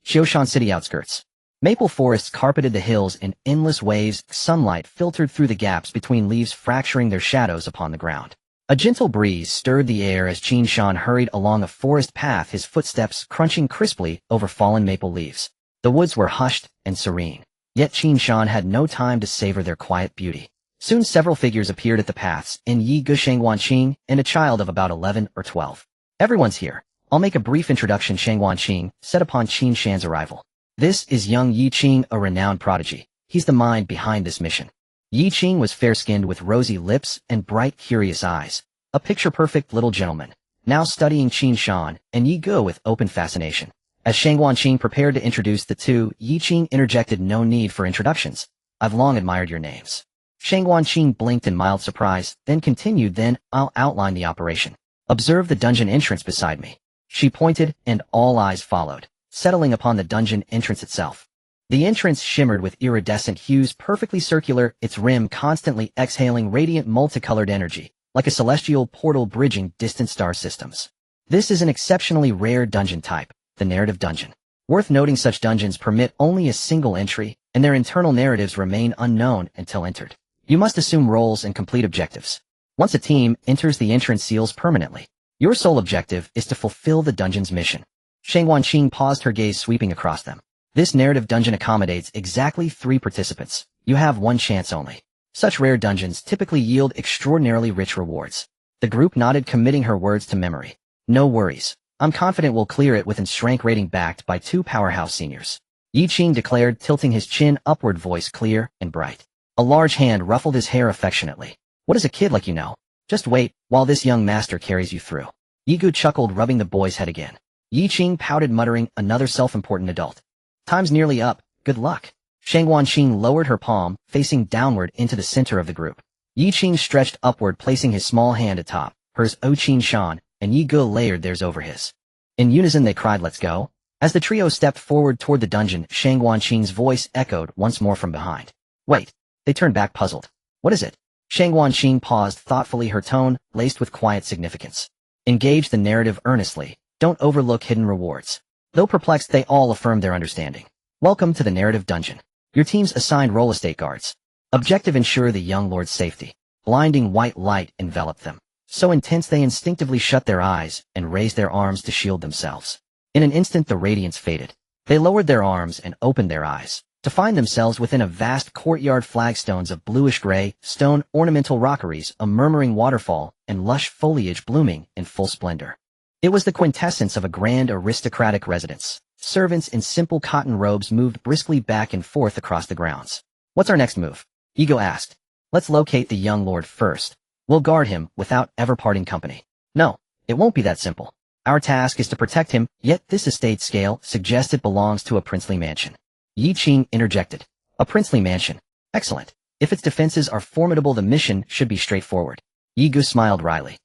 Qiushan City outskirts. Maple forests carpeted the hills in endless waves, sunlight filtered through the gaps between leaves fracturing their shadows upon the ground. A gentle breeze stirred the air as Qin Shan hurried along a forest path, his footsteps crunching crisply over fallen maple leaves. The woods were hushed and serene, yet Qin Shan had no time to savor their quiet beauty. Soon several figures appeared at the paths, in Yi Gu Shangwan Qing and a child of about 11 or 12. Everyone's here. I'll make a brief introduction. Shangwan Qing said upon Qin Shan's arrival. This is young Yi Qing, a renowned prodigy. He's the mind behind this mission. Yi Qing was fair-skinned with rosy lips and bright, curious eyes. A picture-perfect little gentleman, now studying Qin Shan and Yi Gu with open fascination. As Shangwan Qing prepared to introduce the two, Yi Qing interjected, No need for introductions. I've long admired your names. Shangwan Qing blinked in mild surprise, then continued, Then I'll outline the operation. Observe the dungeon entrance beside me. She pointed, and all eyes followed, settling upon the dungeon entrance itself. The entrance shimmered with iridescent hues, perfectly circular, its rim constantly exhaling radiant multicolored energy, like a celestial portal bridging distant star systems. This is an exceptionally rare dungeon type, the narrative dungeon. Worth noting, such dungeons permit only a single entry, and their internal narratives remain unknown until entered. You must assume roles and complete objectives. Once a team enters, the entrance seals permanently. Your sole objective is to fulfill the dungeon's mission. Shangwan Qing paused, her gaze sweeping across them. This narrative dungeon accommodates exactly 3 participants. You have one chance only. Such rare dungeons typically yield extraordinarily rich rewards. The group nodded, committing her words to memory. No worries. I'm confident we'll clear it with a strength rating backed by 2 powerhouse seniors. Yi Qing declared, tilting his chin upward, voice clear and bright. A large hand ruffled his hair affectionately. What is a kid like you know? Just wait, while this young master carries you through. Yi Gu chuckled, rubbing the boy's head again. Yi Qing pouted, muttering, another self-important adult. Time's nearly up. Good luck. Shangguanqing lowered her palm, facing downward into the center of the group. Yi Qing stretched upward, placing his small hand atop hers. Qin Shan and Yi Ge layered theirs over his. In unison they cried, "Let's go." As the trio stepped forward toward the dungeon, Shangguanqing's voice echoed once more from behind. "Wait." They turned back, puzzled. "What is it?" Shangguanqing paused thoughtfully, her tone laced with quiet significance. "Engage the narrative earnestly. Don't overlook hidden rewards." Though perplexed, they all affirmed their understanding. "Welcome to the narrative dungeon. Your team's assigned role estate guards. Objective: ensure the young lord's safety." Blinding white light enveloped them, so intense they instinctively shut their eyes and raised their arms to shield themselves. In an instant the radiance faded. They lowered their arms and opened their eyes, to find themselves within a vast courtyard, flagstones of bluish-gray stone, ornamental rockeries, a murmuring waterfall, and lush foliage blooming in full splendor. It was the quintessence of a grand aristocratic residence. Servants in simple cotton robes moved briskly back and forth across the grounds. "What's our next move?" Ego asked. "Let's locate the young lord first. We'll guard him without ever parting company." "No, it won't be that simple. Our task is to protect him, yet this estate scale suggests it belongs to a princely mansion." Yi Qing interjected. "A princely mansion? Excellent. If its defenses are formidable, the mission should be straightforward." Yi Ge smiled wryly.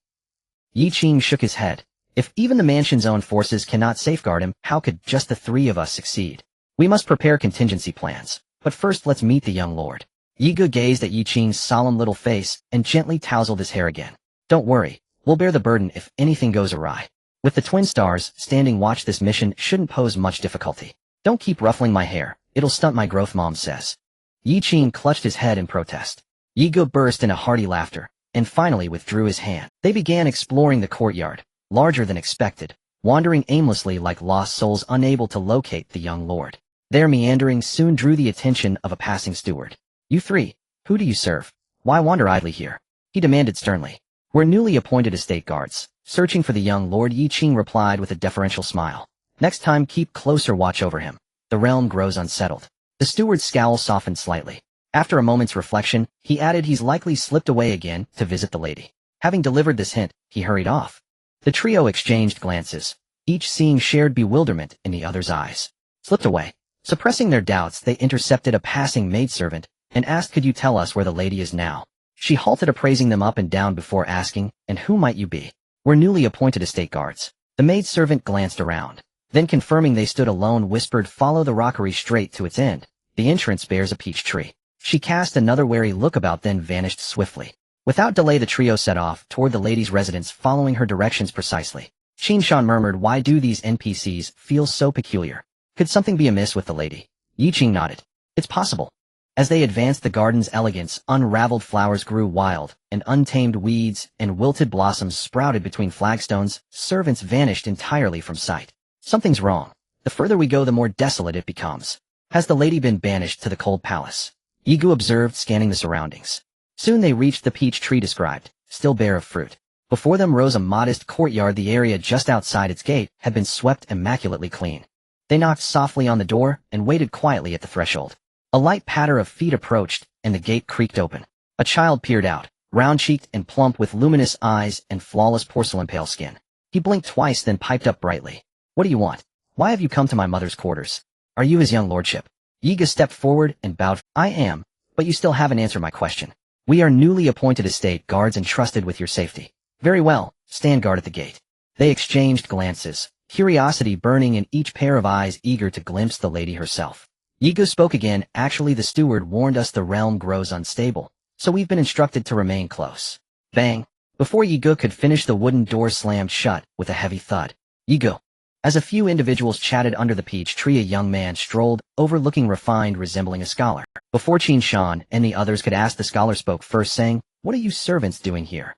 Yi Qing shook his head. "If even the mansion's own forces cannot safeguard him, how could just the three of us succeed? We must prepare contingency plans. But first let's meet the young lord." Yi Ge gazed at Yi Qing's solemn little face and gently tousled his hair again. "Don't worry, we'll bear the burden if anything goes awry. With the twin stars standing watch, this mission shouldn't pose much difficulty. Don't keep ruffling my hair, it'll stunt my growth, Mom says." Yi Qing clutched his head in protest. Yi Ge burst into hearty laughter, and finally withdrew his hand. They began exploring the courtyard, larger than expected, wandering aimlessly like lost souls unable to locate the young lord. Their meanderings soon drew the attention of a passing steward. "You three, who do you serve? Why wander idly here?" he demanded sternly. "We're newly appointed estate guards, searching for the young lord," Yi Qing replied with a deferential smile. "Next time keep closer watch over him. The realm grows unsettled." The steward's scowl softened slightly. After a moment's reflection, he added, "He's likely slipped away again to visit the lady." Having delivered this hint, he hurried off. The trio exchanged glances, each seeing shared bewilderment in the other's eyes. "Slipped away?" Suppressing their doubts, they intercepted a passing maidservant and asked, "Could you tell us where the lady is now?" She halted, appraising them up and down before asking, "And who might you be?" "We're newly appointed estate guards." The maidservant glanced around, then confirming they stood alone, whispered, "Follow the rockery straight to its end. The entrance bears a peach tree." She cast another wary look about, then vanished swiftly. Without delay the trio set off toward the lady's residence, following her directions precisely. Qin Shan murmured, "Why do these NPCs feel so peculiar? Could something be amiss with the lady?" Yi Qing nodded. "It's possible." As they advanced, the garden's elegance, unraveled flowers grew wild, and untamed weeds and wilted blossoms sprouted between flagstones. Servants vanished entirely from sight. "Something's wrong. The further we go, the more desolate it becomes. Has the lady been banished to the cold palace?" Yi Ge observed, scanning the surroundings. Soon they reached the peach tree described, still bare of fruit. Before them rose a modest courtyard. The area just outside its gate had been swept immaculately clean. They knocked softly on the door and waited quietly at the threshold. A light patter of feet approached, and the gate creaked open. A child peered out, round-cheeked and plump, with luminous eyes and flawless porcelain-pale skin. He blinked twice, then piped up brightly. "What do you want? Why have you come to my mother's quarters? Are you his young lordship?" Yi Ge stepped forward and bowed. "I am, but you still haven't answered my question. We are newly appointed estate guards entrusted with your safety." "Very well, stand guard at the gate." They exchanged glances, curiosity burning in each pair of eyes, eager to glimpse the lady herself. Yi Ge spoke again. "Actually, the steward warned us the realm grows unstable, so we've been instructed to remain close." Bang! Before Yi Ge could finish, the wooden door slammed shut with a heavy thud. Yi Ge. As a few individuals chatted under the peach tree, a young man strolled over, looking refined, resembling a scholar. Before Qin Shan and the others could ask, the scholar spoke first, saying, "What are you servants doing here?"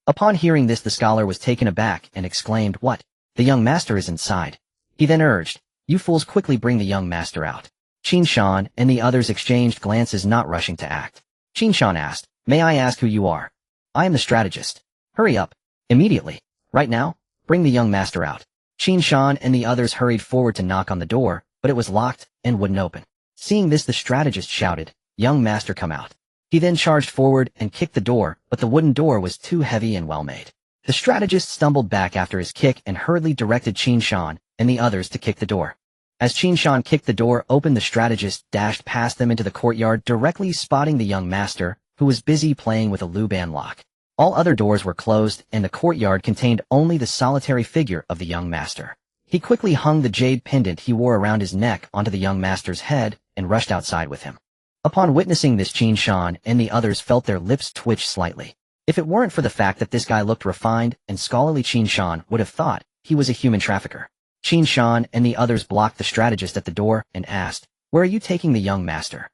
Upon hearing this, the scholar was taken aback and exclaimed, "What? The young master is inside." He then urged, "You fools, quickly bring the young master out." Qin Shan and the others exchanged glances, not rushing to act. Qin Shan asked, "May I ask who you are?" "I am the strategist." "Hurry up. Immediately. Right now. Bring the young master out." Qin Shan and the others hurried forward to knock on the door, but it was locked and wouldn't open. Seeing this, the strategist shouted, "Young master, come out." He then charged forward and kicked the door, but the wooden door was too heavy and well-made. The strategist stumbled back after his kick and hurriedly directed Qin Shan and the others to kick the door. As Qin Shan kicked the door open, the strategist dashed past them into the courtyard, directly spotting the young master, who was busy playing with a Luban lock. All other doors were closed, and the courtyard contained only the solitary figure of the young master. He quickly hung the jade pendant he wore around his neck onto the young master's head and rushed outside with him. Upon witnessing this, Qin Shan and the others felt their lips twitch slightly. If it weren't for the fact that this guy looked refined and scholarly, Qin Shan would have thought he was a human trafficker. Qin Shan and the others blocked the strategist at the door and asked, "Where are you taking the young master?"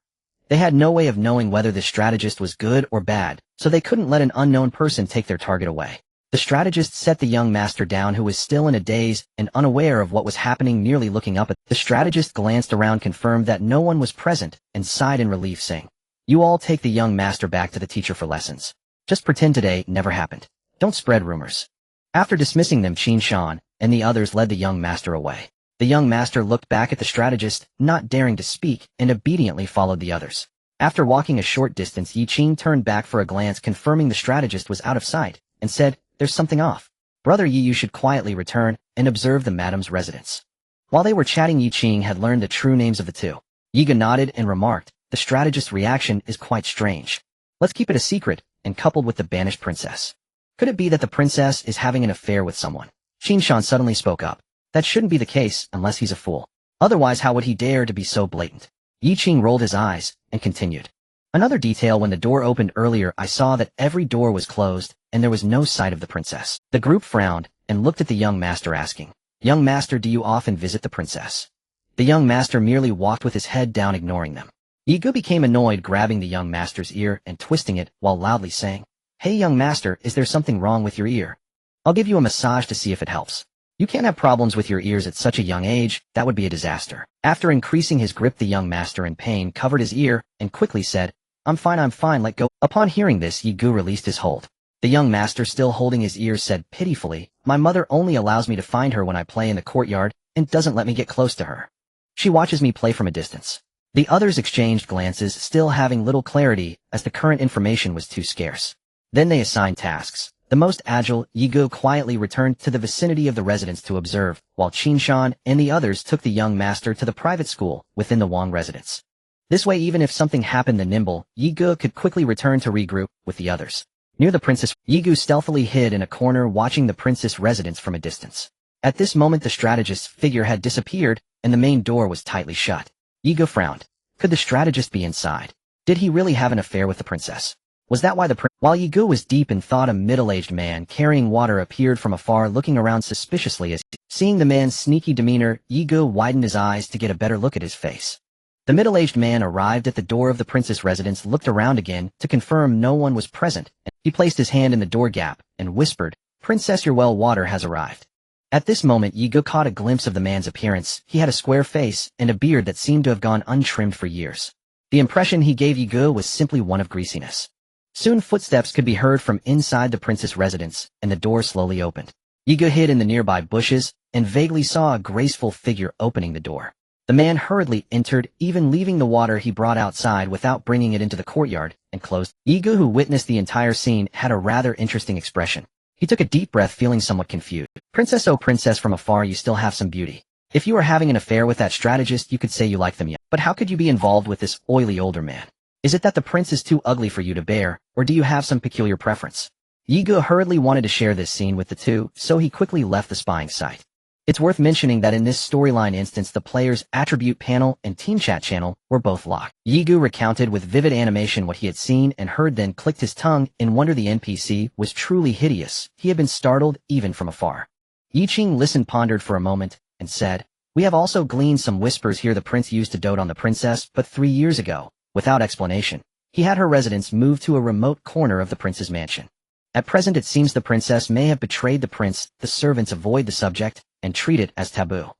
They had no way of knowing whether the strategist was good or bad, so they couldn't let an unknown person take their target away. The strategist set the young master down, who was still in a daze and unaware of what was happening, merely looking up at. The strategist glanced around, confirmed that no one was present, and sighed in relief, saying, "You all take the young master back to the teacher for lessons. Just pretend today never happened. Don't spread rumors." After dismissing them, Qin Shan and the others led the young master away. The young master looked back at the strategist, not daring to speak, and obediently followed the others. After walking a short distance, Yi Qing turned back for a glance, confirming the strategist was out of sight, and said, "There's something off. Brother Yi, you should quietly return and observe the madam's residence." While they were chatting, Yi Qing had learned the true names of the two. Yiga nodded and remarked, "The strategist's reaction is quite strange. Let's keep it a secret, and coupled with the banished princess. Could it be that the princess is having an affair with someone?" Qin Shan suddenly spoke up. "That shouldn't be the case unless he's a fool. Otherwise, how would he dare to be so blatant?" Yi Qing rolled his eyes and continued. "Another detail, when the door opened earlier, I saw that every door was closed and there was no sight of the princess." The group frowned and looked at the young master, asking, "Young master, do you often visit the princess?" The young master merely walked with his head down, ignoring them. Yigu became annoyed, grabbing the young master's ear and twisting it while loudly saying, "Hey young master, is there something wrong with your ear? I'll give you a massage to see if it helps. You can't have problems with your ears at such a young age, that would be a disaster." After increasing his grip, the young master, in pain, covered his ear and quickly said, I'm fine, let go." Upon hearing this, Yigu released his hold. The young master, still holding his ear, said pitifully, "My mother only allows me to find her when I play in the courtyard and doesn't let me get close to her. She watches me play from a distance." The others exchanged glances, still having little clarity as the current information was too scarce. Then they assigned tasks. The most agile, Yigu, quietly returned to the vicinity of the residence to observe, while Qin Shan and the others took the young master to the private school within the Wang residence. This way, even if something happened, the nimble Yigu could quickly return to regroup with the others. Near the princess, Yigu stealthily hid in a corner, watching the princess residence from a distance. At this moment, the strategist's figure had disappeared, and the main door was tightly shut. Yigu frowned. Could the strategist be inside? Did he really have an affair with the princess? Was that why While Yigu was deep in thought, a middle-aged man carrying water appeared from afar, looking around suspiciously. As seeing the man's sneaky demeanor, Yigu widened his eyes to get a better look at his face. The middle-aged man arrived at the door of the princess residence, looked around again to confirm no one was present, and he placed his hand in the door gap and whispered, "Princess, your well water has arrived." At this moment, Yigu caught a glimpse of the man's appearance. He had a square face and a beard that seemed to have gone untrimmed for years. The impression he gave Yigu was simply one of greasiness. Soon footsteps could be heard from inside the princess residence, and the door slowly opened. Yigu hid in the nearby bushes and vaguely saw a graceful figure opening the door. The man hurriedly entered, even leaving the water he brought outside without bringing it into the courtyard, and closed. Yigu, who witnessed the entire scene, had a rather interesting expression. He took a deep breath, feeling somewhat confused. "Princess, oh princess, from afar you still have some beauty. If you are having an affair with that strategist, you could say you like them yet. But how could you be involved with this oily older man? Is it that the prince is too ugly for you to bear, or do you have some peculiar preference?" Yigu hurriedly wanted to share this scene with the two, so he quickly left the spying site. It's worth mentioning that in this storyline instance, the player's attribute panel and team chat channel were both locked. Yigu recounted with vivid animation what he had seen and heard, then clicked his tongue in wonder. The NPC was truly hideous. He had been startled even from afar. Yi Qing listened, pondered for a moment, and said, "We have also gleaned some whispers here. The prince used to dote on the princess, but 3 years ago, without explanation, he had her residence moved to a remote corner of the prince's mansion. At present, it seems the princess may have betrayed the prince. The servants avoid the subject and treat it as taboo."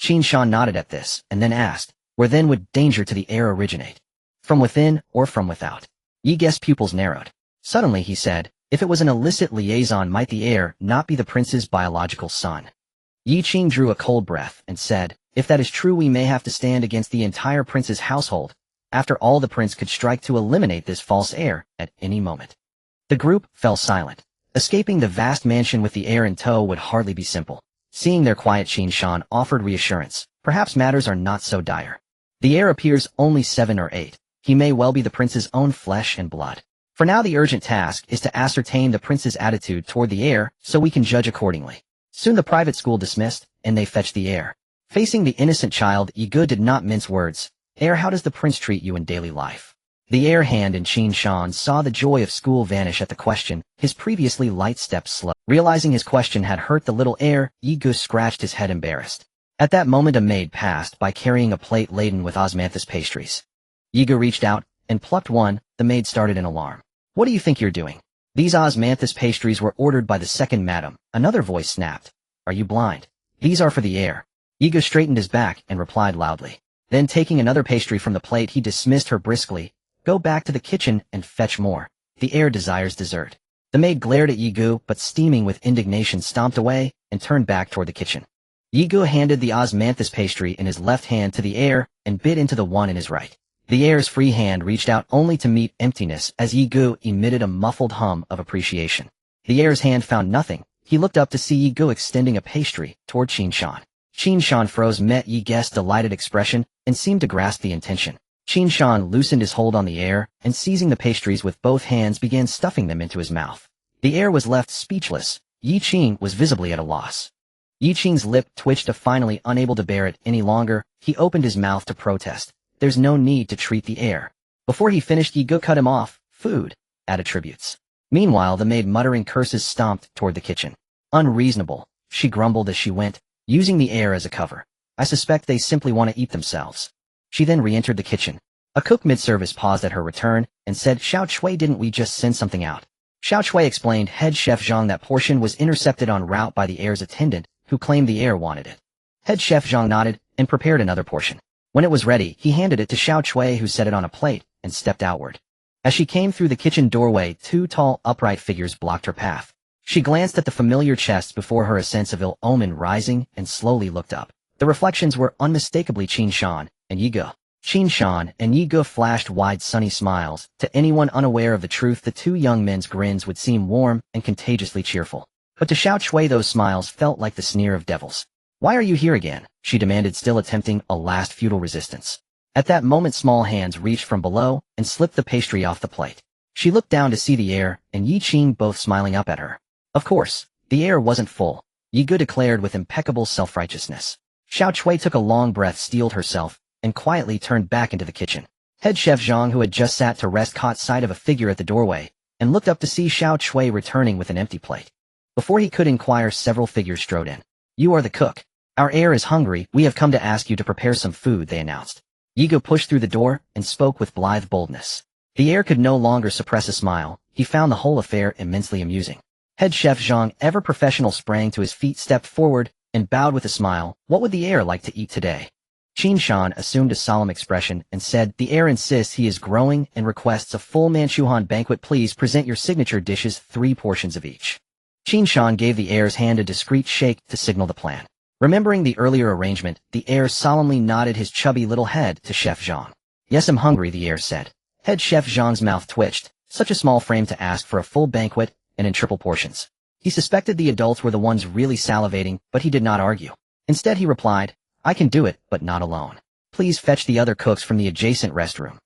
Qin Shan nodded at this, and then asked, "Where then would danger to the heir originate? From within or from without?" Yi Guest's pupils narrowed. Suddenly he said, "If it was an illicit liaison, might the heir not be the prince's biological son?" Yi Qing drew a cold breath and said, "If that is true, we may have to stand against the entire prince's household. After all, the prince could strike to eliminate this false heir at any moment." The group fell silent. Escaping the vast mansion with the heir in tow would hardly be simple. Seeing their quiet, Qin Shan offered reassurance. Perhaps matters are not so dire. The heir appears only 7 or 8. He may well be the prince's own flesh and blood. For now the urgent task is to ascertain the prince's attitude toward the heir so we can judge accordingly. Soon the private school dismissed, and they fetched the heir. Facing the innocent child, Yigu did not mince words. Heir, how does the prince treat you in daily life? The heir hand in Qin Shan saw the joy of school vanish at the question, his previously light steps slow. Realizing his question had hurt the little heir, Yigu scratched his head embarrassed. At that moment a maid passed by carrying a plate laden with osmanthus pastries. Yigu reached out and plucked one. The maid started in alarm. What do you think you're doing? These osmanthus pastries were ordered by the second madam. Another voice snapped. Are you blind? These are for the heir. Yigu straightened his back and replied loudly. Then taking another pastry from the plate he dismissed her briskly. Go back to the kitchen and fetch more. The heir desires dessert. The maid glared at Yigu, but steaming with indignation stomped away and turned back toward the kitchen. Yigu handed the osmanthus pastry in his left hand to the heir and bit into the one in his right. The heir's free hand reached out only to meet emptiness as Yigu emitted a muffled hum of appreciation. The heir's hand found nothing. He looked up to see Yigu extending a pastry toward Qin Shan. Qin Shan froze, met Yigu's delighted expression and seemed to grasp the intention. Qin Shan loosened his hold on the heir and seizing the pastries with both hands began stuffing them into his mouth. The heir was left speechless. Yi Qing was visibly at a loss. Yi Qing's lip twitched, finally unable to bear it any longer. He opened his mouth to protest. There's no need to treat the heir. Before he finished, Yigu cut him off. Food. Add attributes. Meanwhile, the maid muttering curses stomped toward the kitchen. Unreasonable, she grumbled as she went, using the heir as a cover. I suspect they simply want to eat themselves. She then re-entered the kitchen. A cook mid-service paused at her return and said, Xiao Chui, didn't we just send something out? Xiao Chui explained, head chef Zhang, that portion was intercepted en route by the heir's attendant, who claimed the heir wanted it. Head chef Zhang nodded and prepared another portion. When it was ready, he handed it to Xiao Chui, who set it on a plate and stepped outward. As she came through the kitchen doorway, 2 tall, upright figures blocked her path. She glanced at the familiar chests before her, a sense of ill omen rising, and slowly looked up. The reflections were unmistakably Qin Shan and Yigu. Qin Shan and Yigu flashed wide sunny smiles. To anyone unaware of the truth, the 2 young men's grins would seem warm and contagiously cheerful. But to Xiao Chui those smiles felt like the sneer of devils. Why are you here again? She demanded, still attempting a last futile resistance. At that moment small hands reached from below and slipped the pastry off the plate. She looked down to see the heir and Yi Qing both smiling up at her. Of course, the heir wasn't full, Yigu declared with impeccable self-righteousness. Xiao Chui took a long breath, steeled herself, and quietly turned back into the kitchen. Head chef Zhang, who had just sat to rest, caught sight of a figure at the doorway and looked up to see Xiao Chui returning with an empty plate. Before he could inquire, several figures strode in. You are the cook. Our heir is hungry. We have come to ask you to prepare some food, they announced. Yigu pushed through the door and spoke with blithe boldness. The heir could no longer suppress a smile. He found the whole affair immensely amusing. Head chef Zhang, ever professional, sprang to his feet, stepped forward, and bowed with a smile. What would the heir like to eat today? Qin Shan assumed a solemn expression and said, the heir insists he is growing and requests a full Manchuhan banquet. Please present your signature dishes, 3 portions of each. Qin Shan gave the heir's hand a discreet shake to signal the plan. Remembering the earlier arrangement, the heir solemnly nodded his chubby little head to Chef Zhang. Yes, I'm hungry, the heir said. Head Chef Zhang's mouth twitched. Such a small frame to ask for a full banquet, and in triple portions. He suspected the adults were the ones really salivating, but he did not argue. Instead he replied, I can do it, but not alone. Please fetch the other cooks from the adjacent restroom.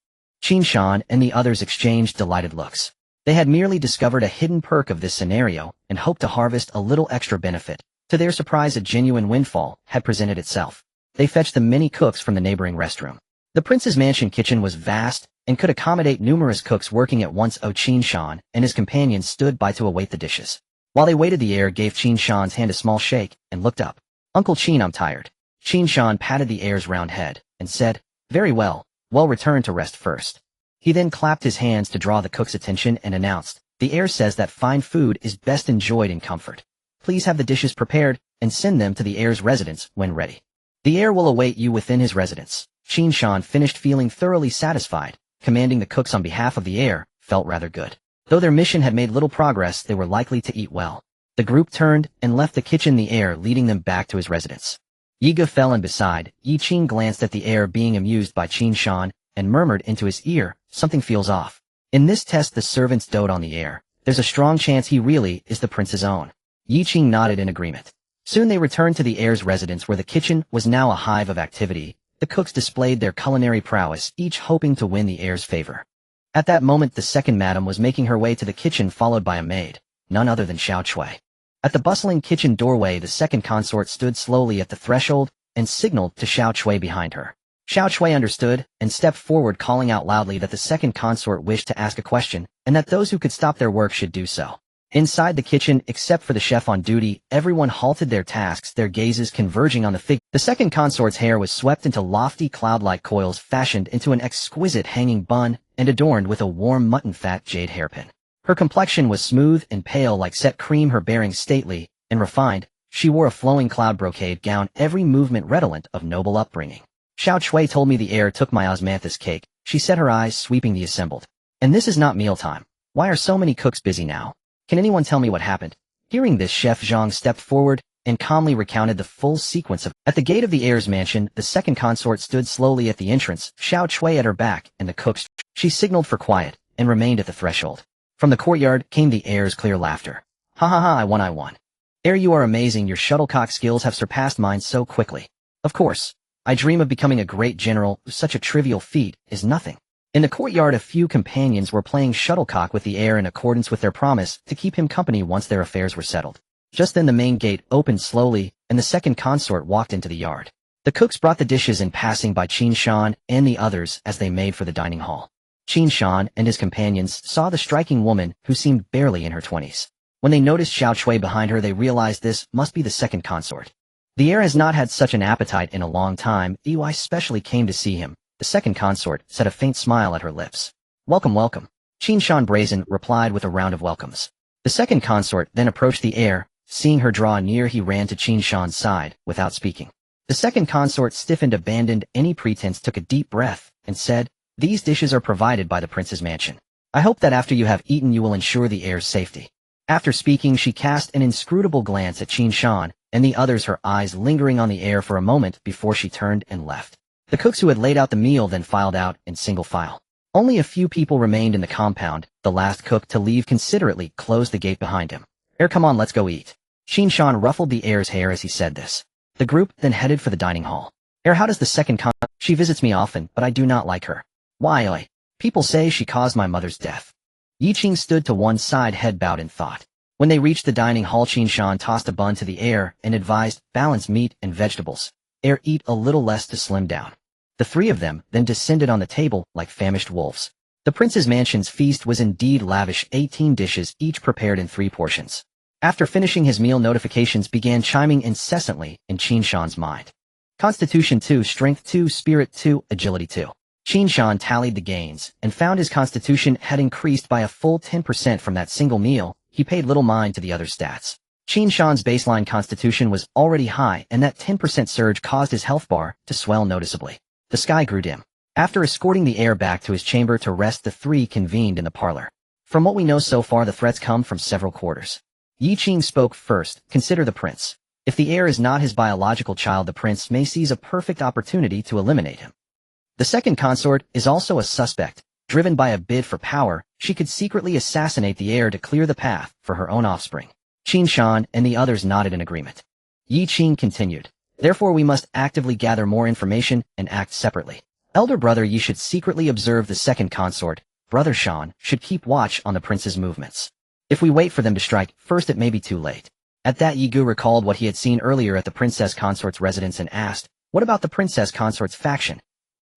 Qin Shan and the others exchanged delighted looks. They had merely discovered a hidden perk of this scenario and hoped to harvest a little extra benefit. To their surprise, a genuine windfall had presented itself. They fetched the many cooks from the neighboring restroom. The prince's mansion kitchen was vast and could accommodate numerous cooks working at once. Qin Shan and his companions stood by to await the dishes. While they waited, the heir gave Qin Shan's hand a small shake and looked up. Uncle Qin, I'm tired. Qin Shan patted the heir's round head and said, very well, return to rest first. He then clapped his hands to draw the cook's attention and announced, the heir says that fine food is best enjoyed in comfort. Please have the dishes prepared and send them to the heir's residence when ready. The heir will await you within his residence. Qin Shan finished feeling thoroughly satisfied. Commanding the cooks on behalf of the heir felt rather good. Though their mission had made little progress, they were likely to eat well. The group turned and left the kitchen, the heir leading them back to his residence. Yigu fell in beside. Yi Qing glanced at the heir being amused by Qin Shan and murmured into his ear, something feels off. In this test the servants dote on the heir. There's a strong chance he really is the prince's own. Yi Qing nodded in agreement. Soon they returned to the heir's residence where the kitchen was now a hive of activity. The cooks displayed their culinary prowess, each hoping to win the heir's favor. At that moment the second madam was making her way to the kitchen followed by a maid, none other than Xiao Chui. At the bustling kitchen doorway the second consort stood slowly at the threshold and signaled to Xiao Chui behind her. Xiao Chui understood and stepped forward calling out loudly that the second consort wished to ask a question and that those who could stop their work should do so. Inside the kitchen, except for the chef on duty, everyone halted their tasks, their gazes converging on the figure. The second consort's hair was swept into lofty cloud-like coils fashioned into an exquisite hanging bun and adorned with a warm mutton-fat jade hairpin. Her complexion was smooth and pale like set cream, her bearing stately and refined. She wore a flowing cloud brocade gown, every movement redolent of noble upbringing. Xiao Chui told me the heir took my osmanthus cake, she said, her eyes sweeping the assembled. And this is not mealtime. Why are so many cooks busy now? Can anyone tell me what happened? Hearing this, Chef Zhang stepped forward and calmly recounted the full sequence of. At the gate of the heir's mansion, the second consort stood slowly at the entrance, Xiao Chui at her back, and the cooks. She signaled for quiet and remained at the threshold. From the courtyard came the heir's clear laughter. Ha ha ha, I won. Heir, you are amazing, your shuttlecock skills have surpassed mine so quickly. Of course, I dream of becoming a great general, such a trivial feat is nothing. In the courtyard a few companions were playing shuttlecock with the heir in accordance with their promise to keep him company once their affairs were settled. Just then the main gate opened slowly, and the second consort walked into the yard. The cooks brought the dishes in passing by Qin Shan and the others as they made for the dining hall. Qin Shan and his companions saw the striking woman who seemed barely in her 20s. When they noticed Xiao Chui behind her they realized this must be the second consort. The heir has not had such an appetite in a long time, I specially came to see him. The second consort set a faint smile at her lips. Welcome. Qin Shan Brazen replied with a round of welcomes. The second consort then approached the heir. Seeing her draw near he ran to Qin Shan's side without speaking. The second consort stiffened, abandoned any pretense, took a deep breath, and said, "These dishes are provided by the prince's mansion. I hope that after you have eaten you will ensure the heir's safety." After speaking she cast an inscrutable glance at Qin Shan and the others, her eyes lingering on the heir for a moment before she turned and left. The cooks who had laid out the meal then filed out in single file. Only a few people remained in the compound. The last cook to leave considerately closed the gate behind him. "Heir, come on, let's go eat." Qin Shan ruffled the heir's hair as he said this. The group then headed for the dining hall. "Heir, how does the second She visits me often, but I do not like her." "Why? People say she caused my mother's death." Yi Qing stood to one side, head bowed in thought. When they reached the dining hall Qin Shan tossed a bun to the heir and advised, "Balance meat and vegetables. Heir, eat a little less to slim down." The three of them then descended on the table like famished wolves. The prince's mansion's feast was indeed lavish, 18 dishes, each prepared in 3 portions. After finishing his meal notifications began chiming incessantly in Qin Shan's mind. Constitution 2, Strength 2, Spirit 2, Agility 2. Qin Shan tallied the gains and found his constitution had increased by a full 10% from that single meal. He paid little mind to the other stats. Qin Shan's baseline constitution was already high and that 10% surge caused his health bar to swell noticeably. The sky grew dim. After escorting the heir back to his chamber to rest the three convened in the parlor. From what we know so far the threats come from several quarters. Yi Qing spoke first. "Consider the prince. If the heir is not his biological child the prince may seize a perfect opportunity to eliminate him. The second consort is also a suspect. Driven by a bid for power, she could secretly assassinate the heir to clear the path for her own offspring." Qin Shan and the others nodded in agreement. Yi Qing continued. "Therefore we must actively gather more information and act separately. Elder brother Yi should secretly observe the second consort. Brother Shan should keep watch on the prince's movements. If we wait for them to strike first it may be too late." At that Yi Gu recalled what he had seen earlier at the princess consort's residence and asked, "What about the princess consort's faction?"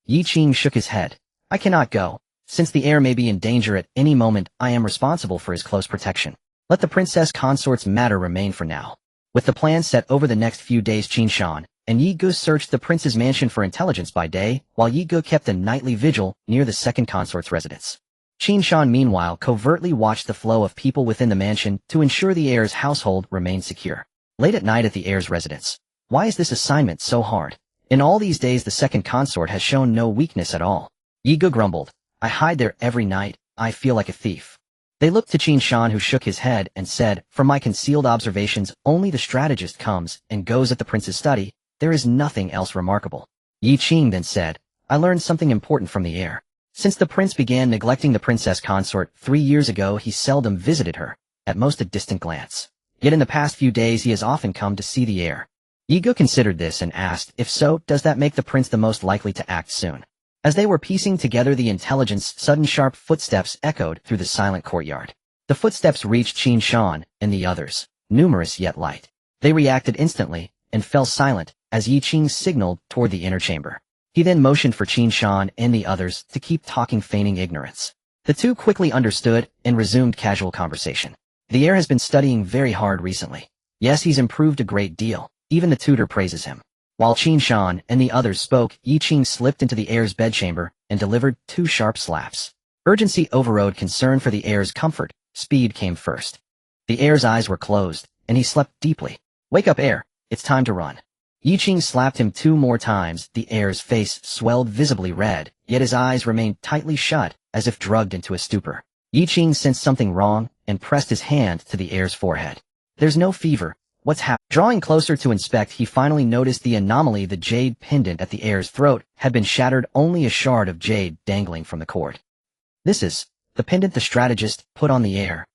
Yi Qing shook his head. "I cannot go. Since the heir may be in danger at any moment, I am responsible for his close protection. Let the princess consort's matter remain for now." With the plan set over the next few days Qin Shan and Yi Gu searched the prince's mansion for intelligence by day, while Yi Gu kept a nightly vigil near the second consort's residence. Qin Shan meanwhile covertly watched the flow of people within the mansion to ensure the heir's household remained secure. Late at night at the heir's residence. Why is this assignment so hard? In all these days the second consort has shown no weakness at all. Yi Gu grumbled. "I hide there every night. I feel like a thief." They looked to Qin Shan who shook his head and said, "From my concealed observations only the strategist comes and goes at the prince's study. There is nothing else remarkable." Yi Qing then said, "I learned something important from the heir. Since the prince began neglecting the princess consort 3 years ago he seldom visited her, at most a distant glance. Yet in the past few days he has often come to see the heir. Yigu considered this and asked, if so, does that make the prince the most likely to act soon? As they were piecing together the intelligence, sudden sharp footsteps echoed through the silent courtyard. The footsteps reached Qin Shan and the others, numerous yet light. They reacted instantly and fell silent as Yi Qing signaled toward the inner chamber. He then motioned for Qin Shan and the others to keep talking, feigning ignorance. The two quickly understood and resumed casual conversation. The heir has been studying very hard recently. Yes, he's improved a great deal. Even the tutor praises him. While Qin Shan and the others spoke, Yi Qing slipped into the heir's bedchamber and delivered 2 sharp slaps. Urgency overrode concern for the heir's comfort. Speed came first. The heir's eyes were closed, and he slept deeply. Wake up, heir. It's time to run. Yi Qing slapped him 2 more times. The heir's face swelled visibly red, yet his eyes remained tightly shut, as if drugged into a stupor. Yi Qing sensed something wrong and pressed his hand to the heir's forehead. There's no fever. What's happening? Drawing closer to inspect, he finally noticed the anomaly. The jade pendant at the heir's throat had been shattered, only a shard of jade dangling from the cord. This is the pendant the strategist put on the heir.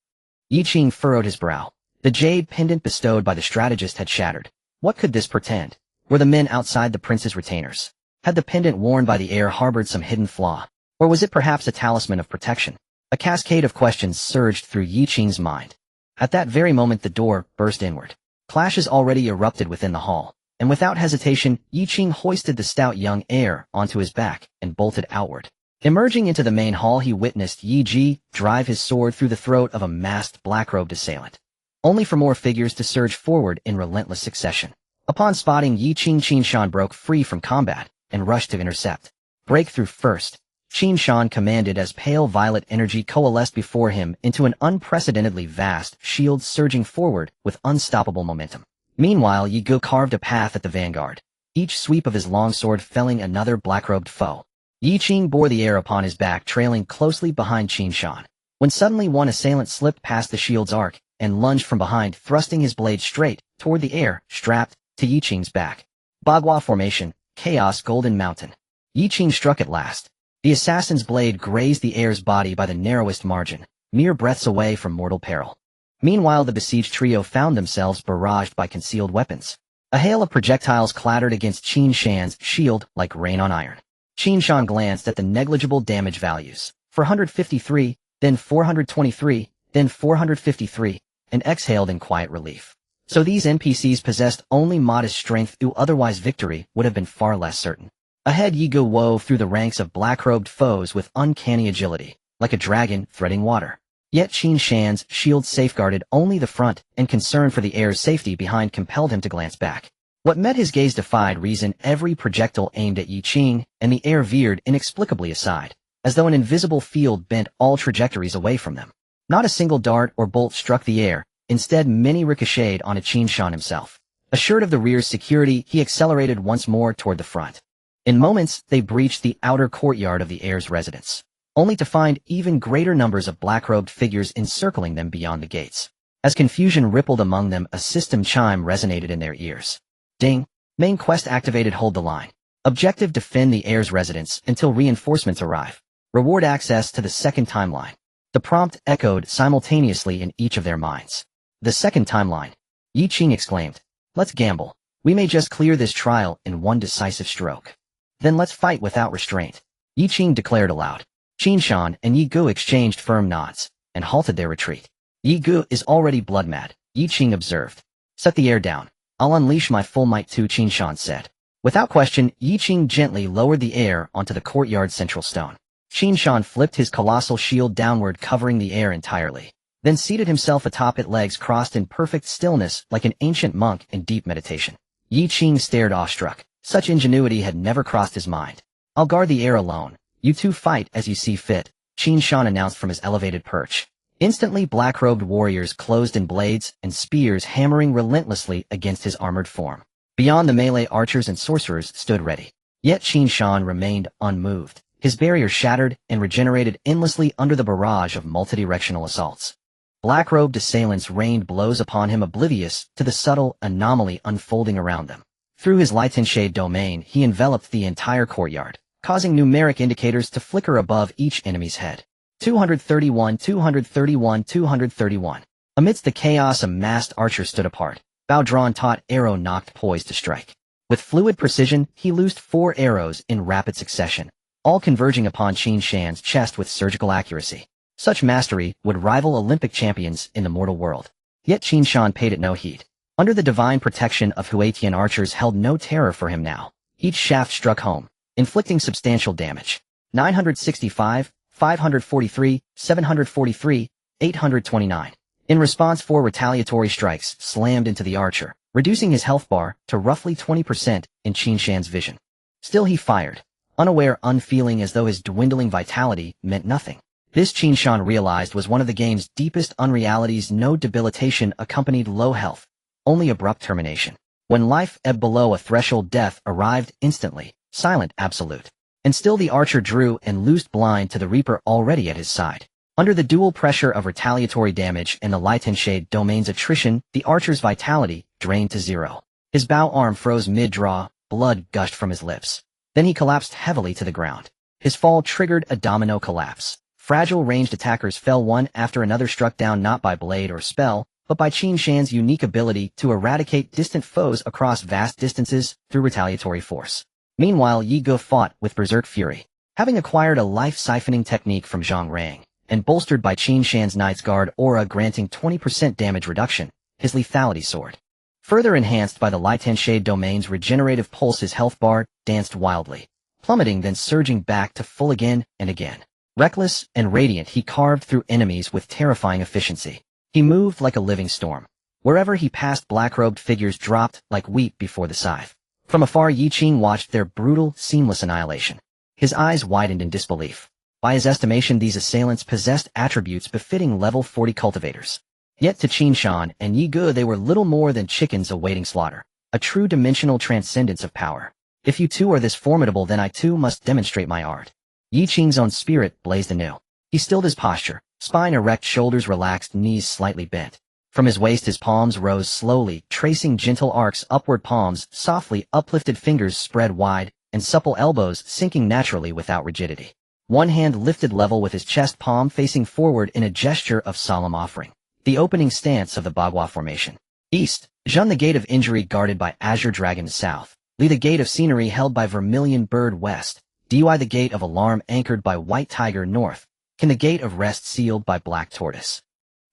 Yi Qing furrowed his brow. The jade pendant bestowed by the strategist had shattered. What could this portend? Were the men outside the prince's retainers? Had the pendant worn by the heir harbored some hidden flaw? Or was it perhaps a talisman of protection? A cascade of questions surged through Yi Qing's mind. At that very moment the door burst inward. Clashes already erupted within the hall, and without hesitation, Yi Qing hoisted the stout young heir onto his back and bolted outward. Emerging into the main hall, he witnessed Yi Ji drive his sword through the throat of a masked black-robed assailant, only for more figures to surge forward in relentless succession. Upon spotting Yi Qing, Qin Shan broke free from combat and rushed to intercept. Breakthrough first, Qin Shan commanded as pale violet energy coalesced before him into an unprecedentedly vast shield surging forward with unstoppable momentum. Meanwhile, Yi Gu carved a path at the vanguard, each sweep of his longsword felling another black-robed foe. Yi Qing bore the heir upon his back, trailing closely behind Qin Shan, when suddenly one assailant slipped past the shield's arc and lunged from behind, thrusting his blade straight toward the heir strapped to Yi Qing's back. Bagua formation, Chaos Golden Mountain. Yi Qing struck at last. The assassin's blade grazed the heir's body by the narrowest margin, mere breaths away from mortal peril. Meanwhile, the besieged trio found themselves barraged by concealed weapons. A hail of projectiles clattered against Qin Shan's shield like rain on iron. Qin Shan glanced at the negligible damage values. 453, then 423, then 453, and exhaled in quiet relief. So these NPCs possessed only modest strength, otherwise victory would have been far less certain. Ahead, Yi Gu wove through the ranks of black-robed foes with uncanny agility, like a dragon threading water. Yet Qin Shan's shield safeguarded only the front, and concern for the heir's safety behind compelled him to glance back. What met his gaze defied reason. Every projectile aimed at Yi Qing, and the heir veered inexplicably aside, as though an invisible field bent all trajectories away from them. Not a single dart or bolt struck the air, instead many ricocheted onto Qin Shan himself. Assured of the rear's security, he accelerated once more toward the front. In moments, they breached the outer courtyard of the heir's residence, only to find even greater numbers of black-robed figures encircling them beyond the gates. As confusion rippled among them, a system chime resonated in their ears. Ding! Main quest activated. Hold the line. Objective: defend the heir's residence until reinforcements arrive. Reward: access to the second timeline. The prompt echoed simultaneously in each of their minds. The second timeline. Yi Qing exclaimed. Let's gamble. We may just clear this trial in one decisive stroke. Then let's fight without restraint. Yi Qing declared aloud. Qin Shan and Yi Gu exchanged firm nods and halted their retreat. Yi Gu is already blood mad, Yi Qing observed. Set the heir down. I'll unleash my full might too, Qin Shan said. Without question, Yi Qing gently lowered the heir onto the courtyard's central stone. Qin Shan flipped his colossal shield downward, covering the heir entirely, then seated himself atop it, legs crossed in perfect stillness like an ancient monk in deep meditation. Yi Qing stared awestruck. Such ingenuity had never crossed his mind. I'll guard the heir alone. You two fight as you see fit, Qin Shan announced from his elevated perch. Instantly, black-robed warriors closed in blades and spears, hammering relentlessly against his armored form. Beyond the melee, archers and sorcerers stood ready. Yet Qin Shan remained unmoved, his barrier shattered and regenerated endlessly under the barrage of multidirectional assaults. Black-robed assailants rained blows upon him, oblivious to the subtle anomaly unfolding around them. Through his light-and-shade domain, he enveloped the entire courtyard, causing numeric indicators to flicker above each enemy's head. 231, 231, 231. Amidst the chaos, a masked archer stood apart, bow drawn, taut, arrow nocked, poised to strike. With fluid precision, he loosed 4 arrows in rapid succession, all converging upon Qin Shan's chest with surgical accuracy. Such mastery would rival Olympic champions in the mortal world. Yet Qin Shan paid it no heed. Under the divine protection of Huatian archers held no terror for him now. Each shaft struck home, inflicting substantial damage. 965, 543, 743, 829. In response, 4 retaliatory strikes slammed into the archer, reducing his health bar to roughly 20% in Qin Shan's vision. Still he fired, unaware, unfeeling, as though his dwindling vitality meant nothing. This, Qin Shan realized, was one of the game's deepest unrealities. No debilitation accompanied low health, only abrupt termination. When life ebbed below a threshold, death arrived instantly, silent, absolute. And still the archer drew and loosed, blind to the Reaper already at his side. Under the dual pressure of retaliatory damage and the Lightenshade domain's attrition, the archer's vitality drained to 0. His bow arm froze mid-draw, blood gushed from his lips. Then he collapsed heavily to the ground. His fall triggered a domino collapse. Fragile ranged attackers fell one after another, struck down not by blade or spell, but by Qin Shan's unique ability to eradicate distant foes across vast distances through retaliatory force. Meanwhile, Yi Ge fought with berserk fury. Having acquired a life-siphoning technique from Zhang Rang, and bolstered by Qin Shan's Knight's Guard aura granting 20% damage reduction, his lethality soared. Further enhanced by the Lightenshade domain's regenerative pulse, his health bar danced wildly, plummeting then surging back to full again and again. Reckless and radiant, he carved through enemies with terrifying efficiency. He moved like a living storm. Wherever he passed, black-robed figures dropped like wheat before the scythe. From afar, Yi Qing watched their brutal, seamless annihilation. His eyes widened in disbelief. By his estimation, these assailants possessed attributes befitting level 40 cultivators. Yet to Qin Shan and Yi Ge, they were little more than chickens awaiting slaughter. A true dimensional transcendence of power. If you two are this formidable, then I too must demonstrate my art. Yi Qing's own spirit blazed anew. He stilled his posture, spine erect, shoulders relaxed, knees slightly bent. From his waist his palms rose slowly, tracing gentle arcs upward, palms softly uplifted, fingers spread wide, and supple elbows sinking naturally without rigidity. One hand lifted level with his chest, palm facing forward in a gesture of solemn offering. The opening stance of the Bagua formation. East, Zhun the gate of injury guarded by Azure Dragon. South, Li the gate of scenery held by Vermilion Bird. West, Dui the gate of alarm anchored by White Tiger. North, Qin the gate of rest sealed by Black Tortoise.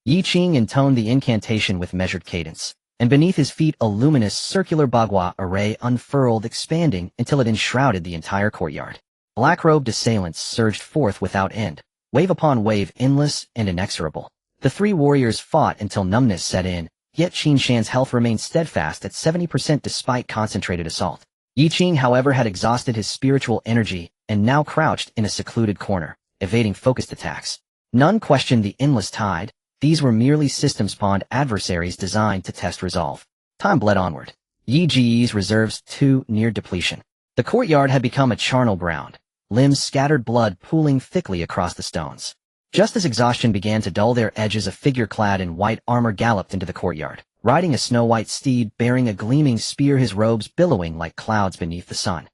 Yi Qing intoned the incantation with measured cadence, and beneath his feet a luminous circular Bagua array unfurled, expanding until it enshrouded the entire courtyard. Black-robed assailants surged forth without end, wave upon wave, endless and inexorable. The 3 warriors fought until numbness set in, yet Qin Shan's health remained steadfast at 70% despite concentrated assault. Yi Qing, however, had exhausted his spiritual energy and now crouched in a secluded corner, evading focused attacks. None questioned the endless tide. These were merely systems-pawned adversaries designed to test resolve. Time bled onward. Yi Ji's reserves too near depletion. The courtyard had become a charnel ground, limbs scattered, blood pooling thickly across the stones. Just as exhaustion began to dull their edges, a figure clad in white armor galloped into the courtyard, riding a snow-white steed bearing a gleaming spear, his robes billowing like clouds beneath the sun.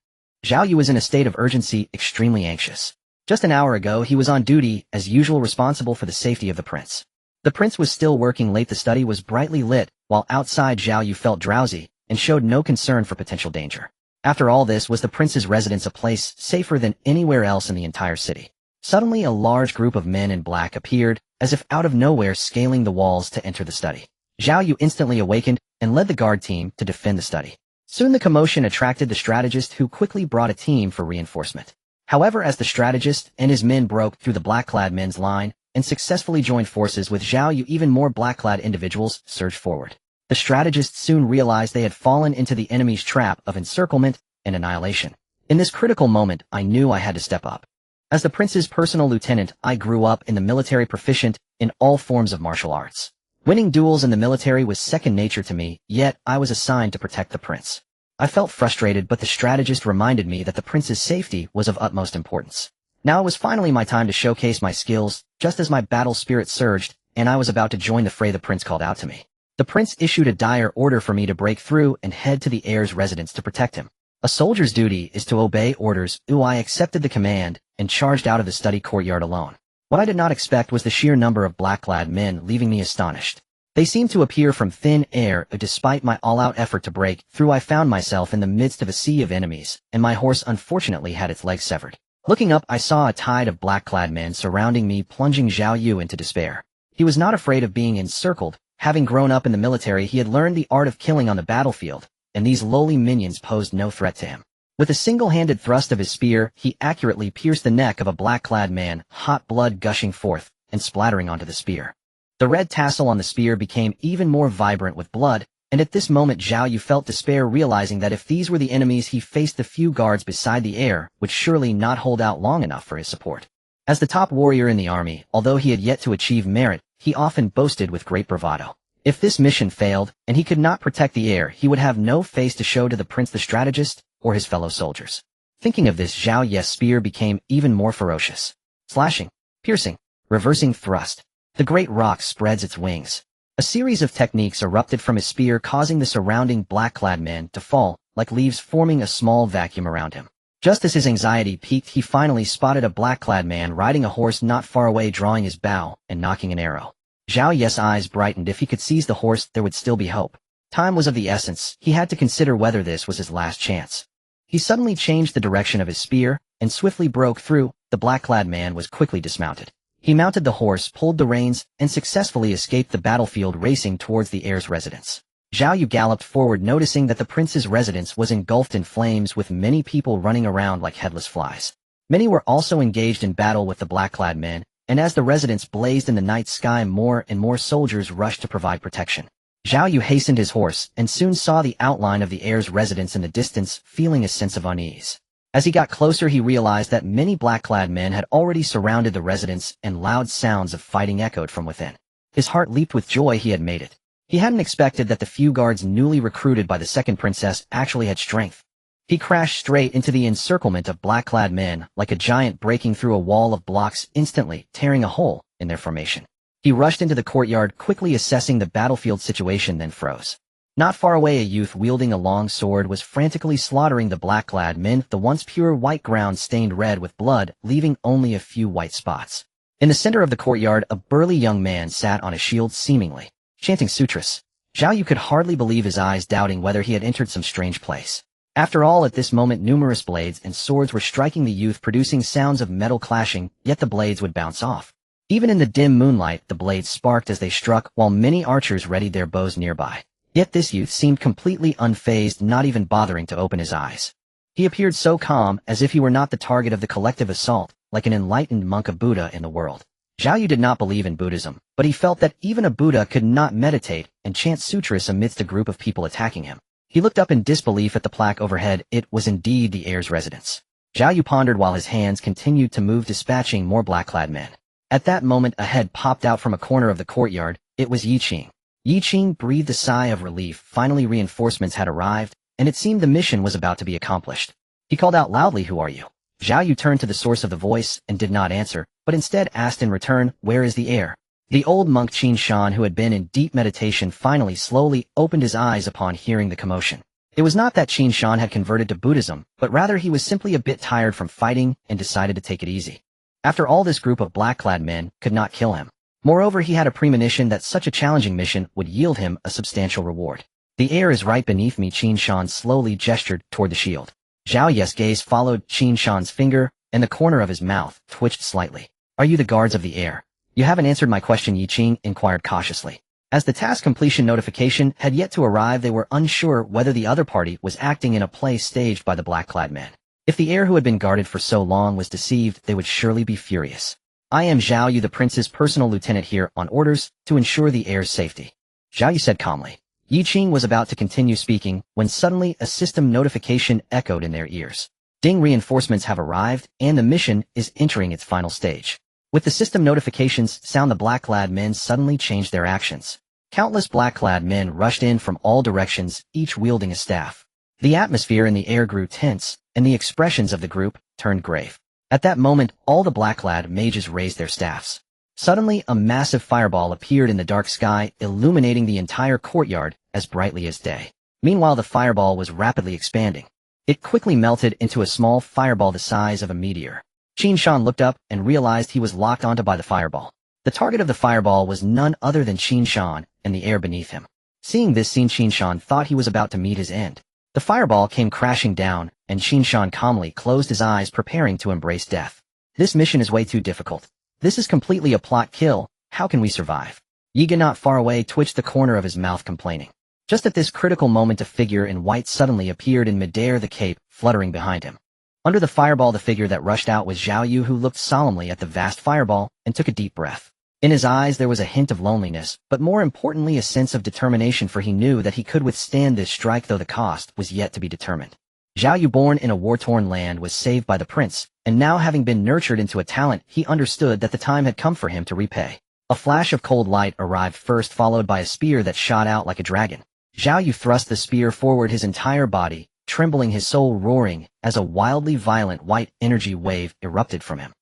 Zhao Yu was in a state of urgency, extremely anxious. Just an hour ago, he was on duty, as usual, responsible for the safety of the prince. The prince was still working late. The study was brightly lit, while outside Zhao Yu felt drowsy and showed no concern for potential danger. After all, this was the prince's residence, a place safer than anywhere else in the entire city. Suddenly, a large group of men in black appeared, as if out of nowhere, scaling the walls to enter the study. Zhao Yu instantly awakened and led the guard team to defend the study. Soon the commotion attracted the strategist, who quickly brought a team for reinforcement. However, as the strategist and his men broke through the black-clad men's line and successfully joined forces with Zhao Yu, even more black-clad individuals surged forward. The strategists soon realized they had fallen into the enemy's trap of encirclement and annihilation. In this critical moment, I knew I had to step up. As the prince's personal lieutenant, I grew up in the military, proficient in all forms of martial arts. Winning duels in the military was second nature to me, yet I was assigned to protect the prince. I felt frustrated, but the strategist reminded me that the prince's safety was of utmost importance. Now it was finally my time to showcase my skills. Just as my battle spirit surged, and I was about to join the fray, the prince called out to me. The prince issued a dire order for me to break through and head to the heir's residence to protect him. A soldier's duty is to obey orders. I accepted the command and charged out of the study courtyard alone. What I did not expect was the sheer number of black-clad men, leaving me astonished. They seemed to appear from thin air, and despite my all-out effort to break through, I found myself in the midst of a sea of enemies, and my horse unfortunately had its legs severed. Looking up, I saw a tide of black-clad men surrounding me, plunging Zhao Yu into despair. He was not afraid of being encircled. Having grown up in the military, he had learned the art of killing on the battlefield, and these lowly minions posed no threat to him. With a single-handed thrust of his spear, he accurately pierced the neck of a black-clad man, hot blood gushing forth and splattering onto the spear. The red tassel on the spear became even more vibrant with blood, and at this moment Zhao Yu felt despair, realizing that if these were the enemies he faced, the few guards beside the heir would surely not hold out long enough for his support. As the top warrior in the army, although he had yet to achieve merit, he often boasted with great bravado. If this mission failed, and he could not protect the heir, he would have no face to show to the prince the strategist or his fellow soldiers. Thinking of this, Zhao Yu's spear became even more ferocious. Slashing, piercing, reversing thrust. The great rock spreads its wings. A series of techniques erupted from his spear, causing the surrounding black-clad men to fall, like leaves, forming a small vacuum around him. Just as his anxiety peaked, he finally spotted a black-clad man riding a horse not far away, drawing his bow and nocking an arrow. Zhao Yu's eyes brightened. If he could seize the horse, there would still be hope. Time was of the essence. He had to consider whether this was his last chance. He suddenly changed the direction of his spear and swiftly broke through. The black-clad man was quickly dismounted. He mounted the horse, pulled the reins, and successfully escaped the battlefield, racing towards the heir's residence. Zhao Yu galloped forward, noticing that the prince's residence was engulfed in flames, with many people running around like headless flies. Many were also engaged in battle with the black-clad men, and as the residence blazed in the night sky, more and more soldiers rushed to provide protection. Zhao Yu hastened his horse and soon saw the outline of the heir's residence in the distance, feeling a sense of unease. As he got closer, he realized that many black-clad men had already surrounded the residence, and loud sounds of fighting echoed from within. His heart leaped with joy. He had made it. He hadn't expected that the few guards newly recruited by the second princess actually had strength. He crashed straight into the encirclement of black-clad men, like a giant breaking through a wall of blocks, instantly tearing a hole in their formation. He rushed into the courtyard, quickly assessing the battlefield situation, then froze. Not far away, a youth wielding a long sword was frantically slaughtering the black-clad men, the once pure white ground stained red with blood, leaving only a few white spots. In the center of the courtyard, a burly young man sat on a shield, seemingly chanting sutras. Zhao Yu could hardly believe his eyes, doubting whether he had entered some strange place. After all, at this moment numerous blades and swords were striking the youth, producing sounds of metal clashing, yet the blades would bounce off. Even in the dim moonlight, the blades sparked as they struck, while many archers readied their bows nearby. Yet this youth seemed completely unfazed, not even bothering to open his eyes. He appeared so calm, as if he were not the target of the collective assault, like an enlightened monk of Buddha in the world. Zhao Yu did not believe in Buddhism, but he felt that even a Buddha could not meditate and chant sutras amidst a group of people attacking him. He looked up in disbelief at the plaque overhead. It was indeed the heir's residence. Zhao Yu pondered while his hands continued to move, dispatching more black-clad men. At that moment, a head popped out from a corner of the courtyard. It was Yi Qing. Yi Qing breathed a sigh of relief. Finally, reinforcements had arrived, and it seemed the mission was about to be accomplished. He called out loudly, "Who are you?" Zhao Yu turned to the source of the voice and did not answer, but instead asked in return, "Where is the heir?" The old monk Qin Shan, who had been in deep meditation, finally slowly opened his eyes upon hearing the commotion. It was not that Qin Shan had converted to Buddhism, but rather he was simply a bit tired from fighting and decided to take it easy. After all, this group of black-clad men could not kill him. Moreover, he had a premonition that such a challenging mission would yield him a substantial reward. "The heir is right beneath me." Qin Shan slowly gestured toward the shield. Zhao Yu's gaze followed Qin Shan's finger, and the corner of his mouth twitched slightly. "Are you the guards of the heir?" "You haven't answered my question," Yi Qing inquired cautiously. As the task completion notification had yet to arrive, they were unsure whether the other party was acting in a play staged by the black-clad men. If the heir who had been guarded for so long was deceived, they would surely be furious. "I am Zhao Yu, the prince's personal lieutenant, here on orders to ensure the heir's safety," Zhao Yu said calmly. Yi Qing was about to continue speaking when suddenly a system notification echoed in their ears. "Ding, reinforcements have arrived, and the mission is entering its final stage." With the system notifications sound, the black-clad men suddenly changed their actions. Countless black-clad men rushed in from all directions, each wielding a staff. The atmosphere in the air grew tense, and the expressions of the group turned grave. At that moment, all the black-clad mages raised their staffs. Suddenly, a massive fireball appeared in the dark sky, illuminating the entire courtyard as brightly as day. Meanwhile, the fireball was rapidly expanding. It quickly melted into a small fireball the size of a meteor. Qin Shan looked up and realized he was locked onto by the fireball. The target of the fireball was none other than Qin Shan and the air beneath him. Seeing this scene, Qin Shan thought he was about to meet his end. The fireball came crashing down, and Qin Shan calmly closed his eyes, preparing to embrace death. This mission is way too difficult. This is completely a plot kill. How can we survive? Yiga, not far away, twitched the corner of his mouth, complaining. Just at this critical moment, a figure in white suddenly appeared in midair, the cape fluttering behind him. Under the fireball, the figure that rushed out was Zhao Yu, who looked solemnly at the vast fireball and took a deep breath. In his eyes there was a hint of loneliness, but more importantly a sense of determination, for he knew that he could withstand this strike, though the cost was yet to be determined. Zhao Yu, born in a war-torn land, was saved by the prince, and now having been nurtured into a talent, he understood that the time had come for him to repay. A flash of cold light arrived first, followed by a spear that shot out like a dragon. Zhao Yu thrust the spear forward, his entire body trembling, his soul roaring, as a wildly violent white energy wave erupted from him.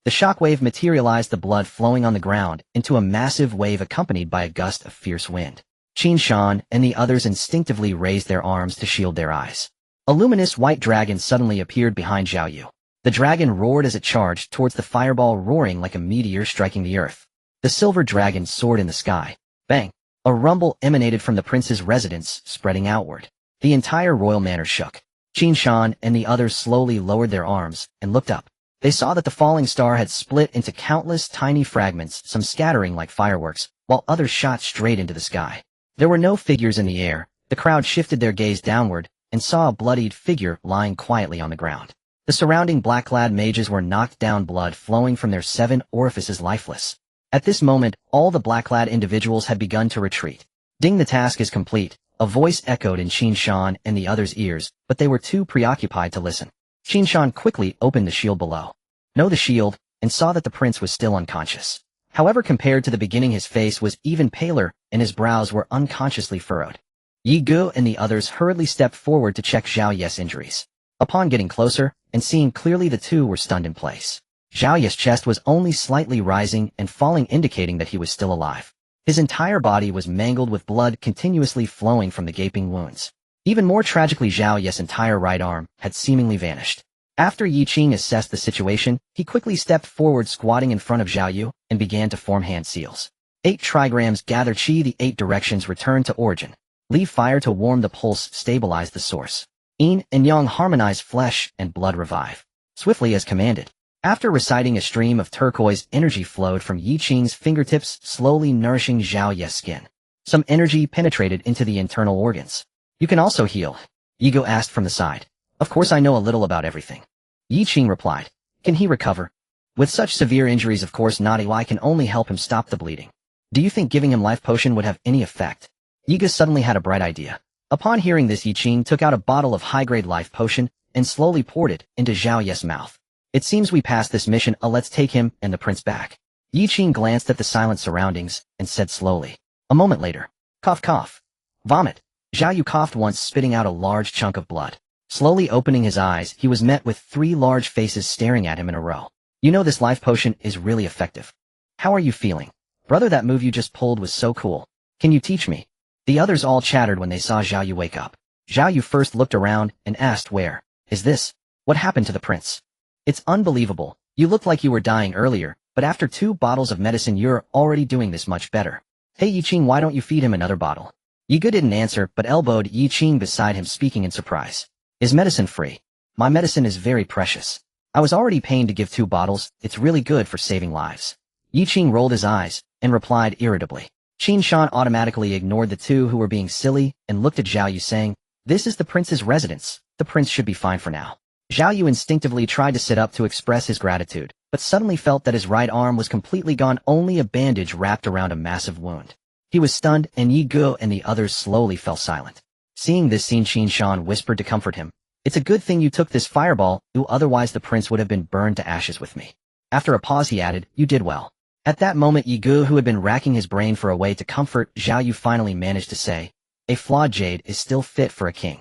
The shockwave materialized, the blood flowing on the ground, into a massive wave accompanied by a gust of fierce wind. Qin Shan and the others instinctively raised their arms to shield their eyes. A luminous white dragon suddenly appeared behind Zhao Yu. The dragon roared as it charged towards the fireball, roaring like a meteor striking the earth. The silver dragon soared in the sky. Bang! A rumble emanated from the prince's residence, spreading outward. The entire royal manor shook. Qin Shan and the others slowly lowered their arms and looked up. They saw that the falling star had split into countless tiny fragments, some scattering like fireworks, while others shot straight into the sky. There were no figures in the air. The crowd shifted their gaze downward and saw a bloodied figure lying quietly on the ground. The surrounding black-clad mages were knocked down, blood flowing from their 7 orifices, lifeless. At this moment, all the black-clad individuals had begun to retreat. Ding, the task is complete, a voice echoed in Qin Shan and the others' ears, but they were too preoccupied to listen. Qin Shan quickly opened the shield below. The shield, and saw that the prince was still unconscious. However, compared to the beginning, his face was even paler, and his brows were unconsciously furrowed. Yi Gu and the others hurriedly stepped forward to check Zhao Ye's injuries. Upon getting closer, and seeing clearly, the two were stunned in place. Zhao Ye's chest was only slightly rising and falling, indicating that he was still alive. His entire body was mangled, with blood continuously flowing from the gaping wounds. Even more tragically, Zhao Ye's entire right arm had seemingly vanished. After Yi Qing assessed the situation, he quickly stepped forward, squatting in front of Zhao Yu, and began to form hand seals. 8 trigrams gather chi, the 8 directions return to origin. Leave fire to warm the pulse, stabilize the source. Yin and Yang harmonize, flesh and blood revive. Swiftly as commanded. After reciting, a stream of turquoise energy flowed from Yi Qing's fingertips, slowly nourishing Zhao Ye's skin. Some energy penetrated into the internal organs. You can also heal? Yigo asked from the side. Of course, I know a little about everything. Yi Qing replied. Can he recover? With such severe injuries, of course not. I can only help him stop the bleeding. Do you think giving him life potion would have any effect? Yiga suddenly had a bright idea. Upon hearing this, Yi Qing took out a bottle of high-grade life potion and slowly poured it into Zhao Ye's mouth. It seems we passed this mission. Let's take him and the prince back. Yi Qing glanced at the silent surroundings and said slowly. A moment later. Cough, cough. Vomit. Zhao Yu coughed once, spitting out a large chunk of blood. Slowly opening his eyes, he was met with 3 large faces staring at him in a row. You know, this life potion is really effective. How are you feeling? Brother, that move you just pulled was so cool. Can you teach me? The others all chattered when they saw Zhao Yu wake up. Zhao Yu first looked around and asked, where is this? What happened to the prince? It's unbelievable. You looked like you were dying earlier, but after 2 bottles of medicine you're already doing this much better. Hey Yi Qing, why don't you feed him another bottle? Yiga didn't answer, but elbowed Yi Qing beside him, speaking in surprise. Is medicine free? My medicine is very precious. I was already paying to give 2 bottles. It's really good for saving lives. Yi Qing rolled his eyes and replied irritably. Qin Shan automatically ignored the 2 who were being silly and looked at Zhao Yu, saying, this is the prince's residence. The prince should be fine for now. Zhao Yu instinctively tried to sit up to express his gratitude, but suddenly felt that his right arm was completely gone, only a bandage wrapped around a massive wound. He was stunned, and Yi Gu and the others slowly fell silent. Seeing this scene, Qin Shan whispered to comfort him. It's a good thing you took this fireball, otherwise the prince would have been burned to ashes with me. After a pause he added, you did well. At that moment Yi Gu, who had been racking his brain for a way to comfort Zhao Yu, finally managed to say, a flawed jade is still fit for a king.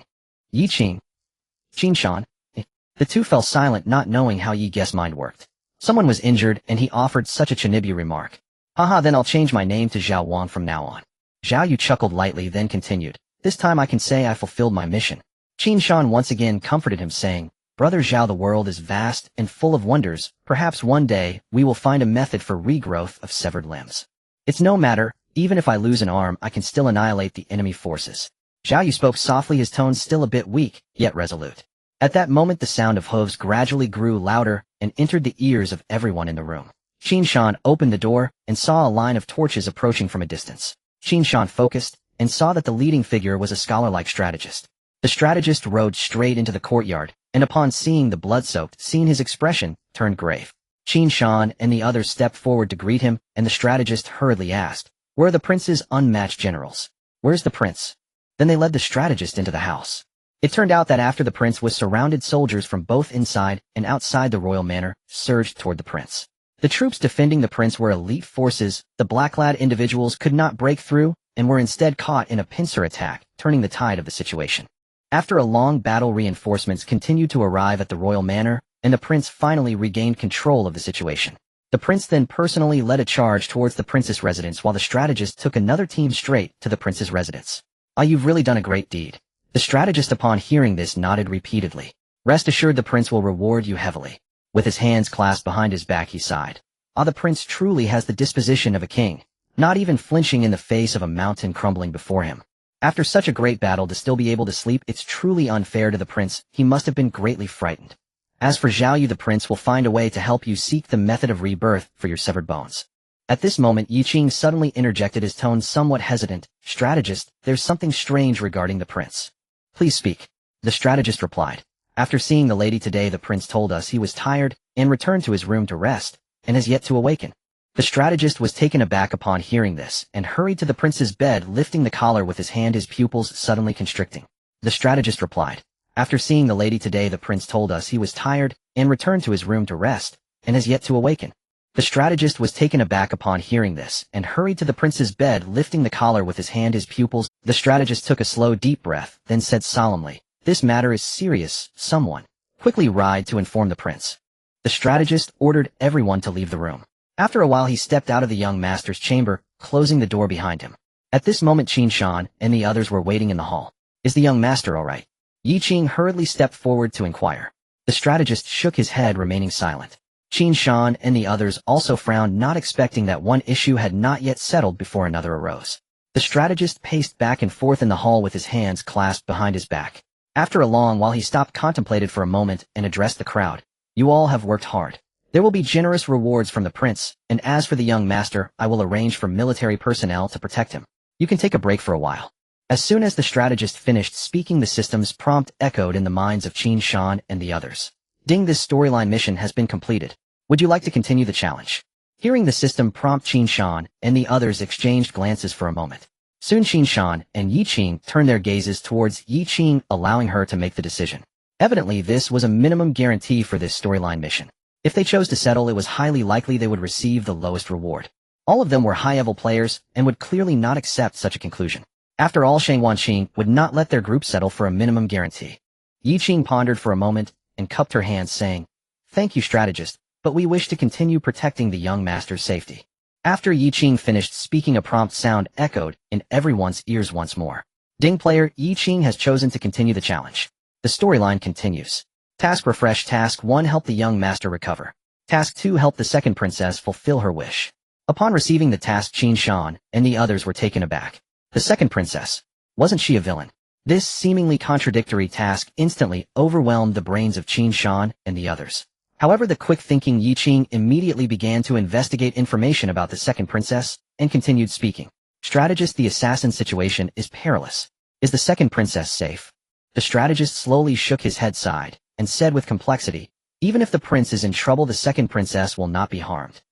Yi Qing. Qin Shan. The 2 fell silent, not knowing how Yi Ge's mind worked. Someone was injured, and he offered such a Chinibu remark. Haha, then I'll change my name to Zhao Wang from now on. Zhao Yu chuckled lightly, then continued. This time I can say I fulfilled my mission. Qin Shan once again comforted him, saying, Brother Zhao, the world is vast and full of wonders. Perhaps one day, we will find a method for regrowth of severed limbs. It's no matter, even if I lose an arm, I can still annihilate the enemy forces. Zhao Yu spoke softly, his tone still a bit weak, yet resolute. At that moment the sound of hooves gradually grew louder and entered the ears of everyone in the room. Qin Shan opened the door and saw a line of torches approaching from a distance. Qin Shan focused and saw that the leading figure was a scholar-like strategist. The strategist rode straight into the courtyard, and upon seeing the blood-soaked scene his expression turned grave. Qin Shan and the others stepped forward to greet him, and the strategist hurriedly asked, "Where are the prince's unmatched generals? Where's the prince?" Then they led the strategist into the house. It turned out that after the prince was surrounded, soldiers from both inside and outside the royal manor surged toward the prince. The troops defending the prince were elite forces. The black-clad individuals could not break through and were instead caught in a pincer attack, turning the tide of the situation. After a long battle, reinforcements continued to arrive at the royal manor, and the prince finally regained control of the situation. The prince then personally led a charge towards the prince's residence, while the strategist took another team straight to the prince's residence. "Ah, you've really done a great deed." The strategist, upon hearing this, nodded repeatedly. "Rest assured the prince will reward you heavily." With his hands clasped behind his back, he sighed. "Ah, the prince truly has the disposition of a king, not even flinching in the face of a mountain crumbling before him. After such a great battle to still be able to sleep, it's truly unfair to the prince. He must have been greatly frightened. As for Zhao Yu, the prince will find a way to help you seek the method of rebirth for your severed bones." At this moment, Yi Qing suddenly interjected, his tone somewhat hesitant. "Strategist, there's something strange regarding the prince." "Please speak." The strategist replied. "After seeing the lady today, the prince told us he was tired and returned to his room to rest, and has yet to awaken." The strategist was taken aback upon hearing this, and hurried to the prince's bed, lifting the collar with his hand, his pupils suddenly constricting. The strategist replied. "After seeing the lady today, the prince told us he was tired and returned to his room to rest, and has yet to awaken." The strategist was taken aback upon hearing this, and hurried to the prince's bed, lifting the collar with his hand, his pupils. The strategist took a slow, deep breath, then said solemnly, "This matter is serious. Someone quickly ride to inform the prince." The strategist ordered everyone to leave the room. After a while he stepped out of the young master's chamber, closing the door behind him. At this moment Qin Shan and the others were waiting in the hall. "Is the young master all right?" Yi Qing hurriedly stepped forward to inquire. The strategist shook his head, remaining silent. Qin Shan and the others also frowned, not expecting that one issue had not yet settled before another arose. The strategist paced back and forth in the hall with his hands clasped behind his back. After a long while he stopped, contemplated for a moment, and addressed the crowd. "You all have worked hard. There will be generous rewards from the prince, and as for the young master, I will arrange for military personnel to protect him. You can take a break for a while." As soon as the strategist finished speaking, the system's prompt echoed in the minds of Qin Shan and the others. "Ding, this storyline mission has been completed. Would you like to continue the challenge?" Hearing the system prompt, Qin Shan and the others exchanged glances for a moment. Soon Qin Shan and Yi Qing turned their gazes towards Yi Qing, allowing her to make the decision. Evidently, this was a minimum guarantee for this storyline mission. If they chose to settle, it was highly likely they would receive the lowest reward. All of them were high-level players and would clearly not accept such a conclusion. After all, Shang Wanqing would not let their group settle for a minimum guarantee. Yi Qing pondered for a moment and cupped her hands, saying, "Thank you, strategist, but we wish to continue protecting the young master's safety." After Yi Qing finished speaking, a prompt sound echoed in everyone's ears once more. "Ding, player, Yi Qing has chosen to continue the challenge." The storyline continues. Task refresh. Task 1, help the young master recover. Task 2, help the second princess fulfill her wish. Upon receiving the task, Qin Shan and the others were taken aback. The second princess, wasn't she a villain? This seemingly contradictory task instantly overwhelmed the brains of Qin Shan and the others. However, the quick-thinking Yi Qing immediately began to investigate information about the second princess and continued speaking. "Strategist, the assassin situation is perilous. Is the second princess safe?" The strategist slowly shook his head, sighed, and said with complexity, "Even if the prince is in trouble, the second princess will not be harmed."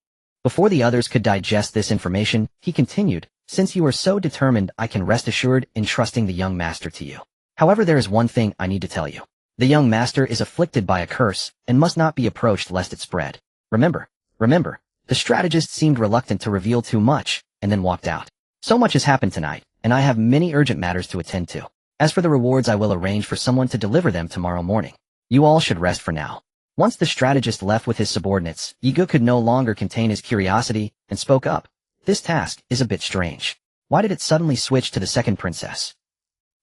Before the others could digest this information, he continued, "Since you are so determined, I can rest assured in trusting the young master to you. However, there is one thing I need to tell you. The young master is afflicted by a curse and must not be approached lest it spread. Remember." The strategist seemed reluctant to reveal too much, and then walked out. "So much has happened tonight, and I have many urgent matters to attend to. As for the rewards, I will arrange for someone to deliver them tomorrow morning. You all should rest for now." Once the strategist left with his subordinates, Yigu could no longer contain his curiosity and spoke up. "This task is a bit strange. Why did it suddenly switch to the second princess?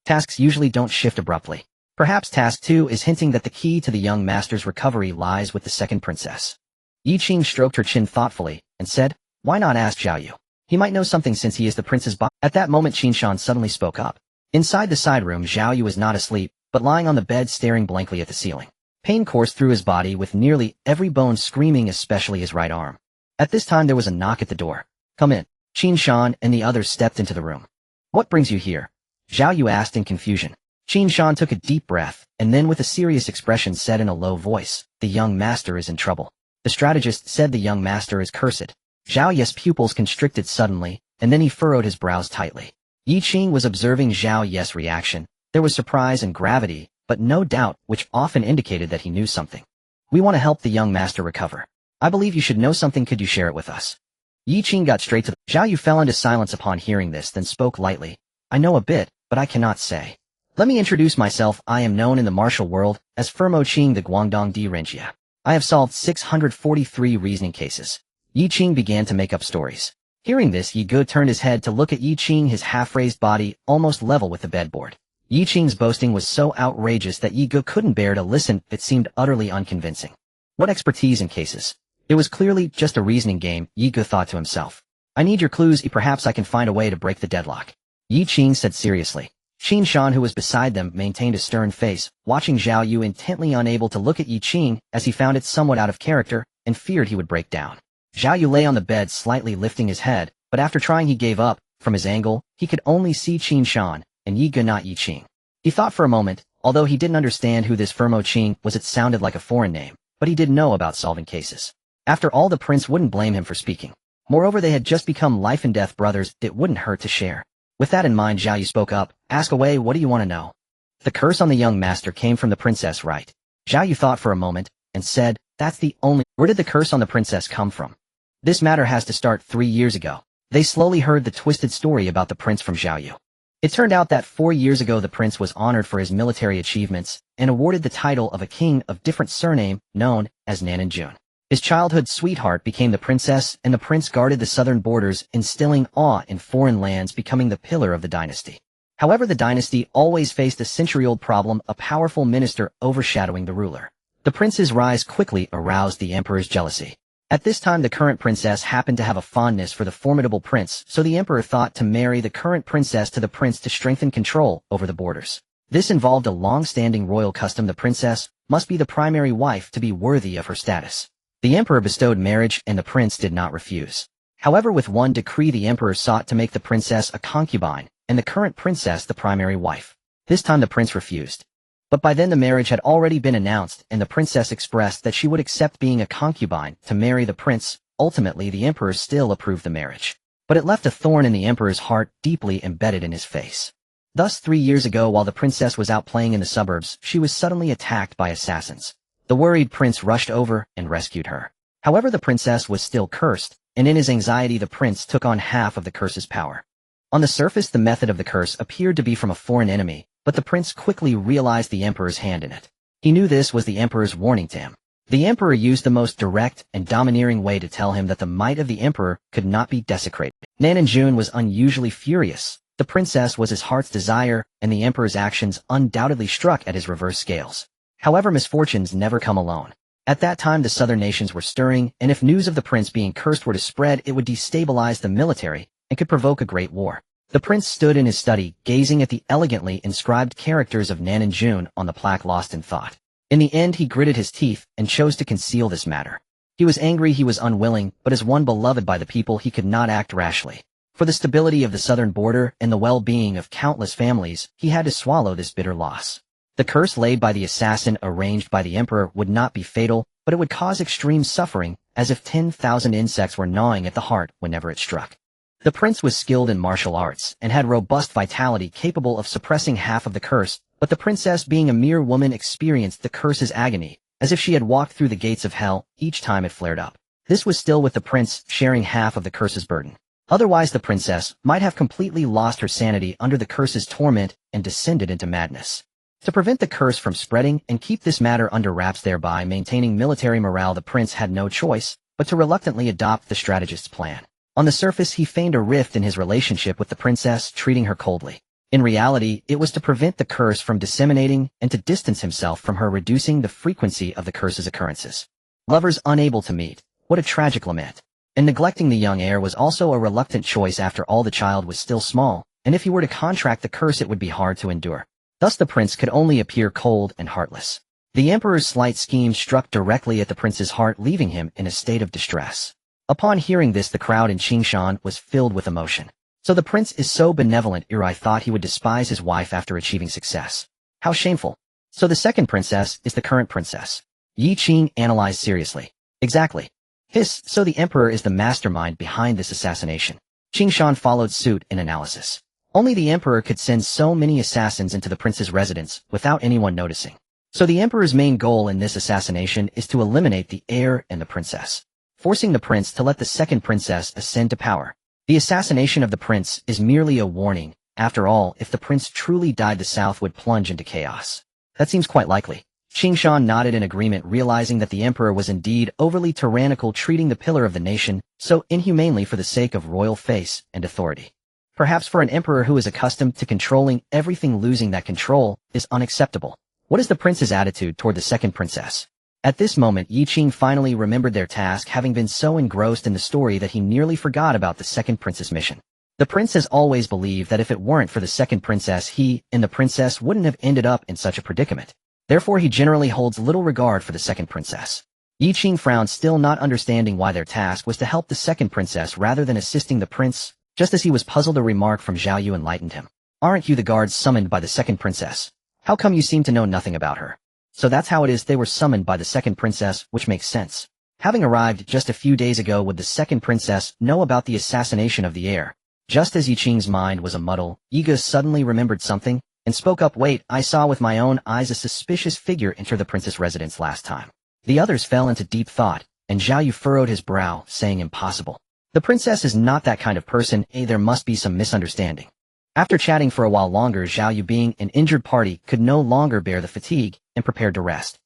Tasks usually don't shift abruptly. Perhaps task 2 is hinting that the key to the young master's recovery lies with the second princess. Yi Qing stroked her chin thoughtfully and said, "Why not ask Zhao Yu? He might know something since he is the prince's boss." At that moment Qin Shan suddenly spoke up. Inside the side room, Zhao Yu was not asleep, but lying on the bed staring blankly at the ceiling. Pain coursed through his body with nearly every bone screaming, especially his right arm. At this time there was a knock at the door. "Come in." Qin Shan and the others stepped into the room. "What brings you here?" Zhao Yu asked in confusion. Qin Shan took a deep breath, and then with a serious expression said in a low voice, "The young master is in trouble." The strategist said the young master is cursed. Zhao Yu's pupils constricted suddenly, and then he furrowed his brows tightly. Yi Qing was observing Zhao Yu's reaction. There was surprise and gravity, but no doubt, which often indicated that he knew something. "We want to help the young master recover. I believe you should know something. Could you share it with us?" Yi Qing got straight to the— Zhao Yu fell into silence upon hearing this, then spoke lightly. "I know a bit, but I cannot say. Let me introduce myself. I am known in the martial world as Firmo Qing the Guangdong Di Renjia. I have solved 643 reasoning cases." Yi Qing began to make up stories. Hearing this, Yi Ge turned his head to look at Yi Qing, his half-raised body almost level with the bedboard. Yi Qing's boasting was so outrageous that Yi Ge couldn't bear to listen. It seemed utterly unconvincing. What expertise in cases? It was clearly just a reasoning game, Yi Ge thought to himself. "I need your clues. Perhaps I can find a way to break the deadlock," Yi Qing said seriously. Qin Shan, who was beside them, maintained a stern face, watching Zhao Yu intently, unable to look at Yi Qing as he found it somewhat out of character and feared he would break down. Zhao Yu lay on the bed slightly lifting his head, but after trying he gave up. From his angle, he could only see Qin Shan and Yi Ge, not Yi Qing. He thought for a moment, although he didn't understand who this Firmo Qing was. It sounded like a foreign name, but he did know about solving cases. After all, the prince wouldn't blame him for speaking. Moreover, they had just become life-and-death brothers. It wouldn't hurt to share. With that in mind, Zhao Yu spoke up. "Ask away. What do you want to know?" "The curse on the young master came from the princess, right?" Zhao Yu thought for a moment and said, "That's the only—" "Where did the curse on the princess come from?" "This matter has to start 3 years ago." They slowly heard the twisted story about the prince from Zhao Yu. It turned out that 4 years ago the prince was honored for his military achievements and awarded the title of a king of different surname known as Naninjun. His childhood sweetheart became the princess, and the prince guarded the southern borders, instilling awe in foreign lands, becoming the pillar of the dynasty. However, the dynasty always faced a century-old problem, a powerful minister overshadowing the ruler. The prince's rise quickly aroused the emperor's jealousy. At this time, the current princess happened to have a fondness for the formidable prince, so the emperor thought to marry the current princess to the prince to strengthen control over the borders. This involved a long-standing royal custom. The princess must be the primary wife to be worthy of her status. The emperor bestowed marriage, and the prince did not refuse. However, with one decree the emperor sought to make the princess a concubine, and the current princess the primary wife. This time the prince refused. But by then the marriage had already been announced, and the princess expressed that she would accept being a concubine to marry the prince. Ultimately, the emperor still approved the marriage. But it left a thorn in the emperor's heart, deeply embedded in his face. Thus, 3 years ago, while the princess was out playing in the suburbs, she was suddenly attacked by assassins. The worried prince rushed over and rescued her. However, the princess was still cursed, and in his anxiety the prince took on half of the curse's power. On the surface, the method of the curse appeared to be from a foreign enemy, but the prince quickly realized the emperor's hand in it. He knew this was the emperor's warning to him. The emperor used the most direct and domineering way to tell him that the might of the emperor could not be desecrated. Naninjun was unusually furious. The princess was his heart's desire, and the emperor's actions undoubtedly struck at his reverse scales. However, misfortunes never come alone. At that time the southern nations were stirring, and if news of the prince being cursed were to spread, it would destabilize the military and could provoke a great war. The prince stood in his study, gazing at the elegantly inscribed characters of Naninjun on the plaque, lost in thought. In the end he gritted his teeth and chose to conceal this matter. He was angry, he was unwilling, but as one beloved by the people he could not act rashly. For the stability of the southern border and the well-being of countless families, he had to swallow this bitter loss. The curse laid by the assassin arranged by the emperor would not be fatal, but it would cause extreme suffering, as if 10,000 insects were gnawing at the heart whenever it struck. The prince was skilled in martial arts and had robust vitality capable of suppressing half of the curse, but the princess, being a mere woman, experienced the curse's agony, as if she had walked through the gates of hell each time it flared up. This was still with the prince sharing half of the curse's burden. Otherwise the princess might have completely lost her sanity under the curse's torment and descended into madness. To prevent the curse from spreading and keep this matter under wraps, thereby maintaining military morale, the prince had no choice but to reluctantly adopt the strategist's plan. On the surface he feigned a rift in his relationship with the princess, treating her coldly. In reality, it was to prevent the curse from disseminating and to distance himself from her, reducing the frequency of the curse's occurrences. Lovers unable to meet. What a tragic lament. And neglecting the young heir was also a reluctant choice. After all, the child was still small, and if he were to contract the curse it would be hard to endure. Thus the prince could only appear cold and heartless. The emperor's slight scheme struck directly at the prince's heart, leaving him in a state of distress. Upon hearing this, the crowd in Qin Shan was filled with emotion. So the prince is so benevolent. I thought he would despise his wife after achieving success. How shameful. So the second princess is the current princess. Yi Qing analyzed seriously. Exactly. Hiss, so the emperor is the mastermind behind this assassination. Qin Shan followed suit in analysis. Only the emperor could send so many assassins into the prince's residence without anyone noticing. So the emperor's main goal in this assassination is to eliminate the heir and the princess, forcing the prince to let the second princess ascend to power. The assassination of the prince is merely a warning. After all, if the prince truly died, the south would plunge into chaos. That seems quite likely. Qin Shan nodded in agreement, realizing that the emperor was indeed overly tyrannical, treating the pillar of the nation so inhumanely for the sake of royal face and authority. Perhaps for an emperor who is accustomed to controlling everything, losing that control is unacceptable. What is the prince's attitude toward the second princess? At this moment, Yi Qing finally remembered their task, having been so engrossed in the story that he nearly forgot about the second prince's mission. The prince has always believed that if it weren't for the second princess, he and the princess wouldn't have ended up in such a predicament. Therefore, he generally holds little regard for the second princess. Yi Qing frowned, still not understanding why their task was to help the second princess rather than assisting the prince. Just as he was puzzled, a remark from Zhao Yu enlightened him. Aren't you the guards summoned by the second princess? How come you seem to know nothing about her? So that's how it is, they were summoned by the second princess, which makes sense. Having arrived just a few days ago, would the second princess know about the assassination of the heir? Just as Yi Qing's mind was a muddle, Yiga suddenly remembered something and spoke up. Wait, I saw with my own eyes a suspicious figure enter the prince's residence last time. The others fell into deep thought, and Zhao Yu furrowed his brow, saying impossible. The princess is not that kind of person. There must be some misunderstanding. After chatting for a while longer, Zhao Yu, being an injured party, could no longer bear the fatigue and prepared to rest.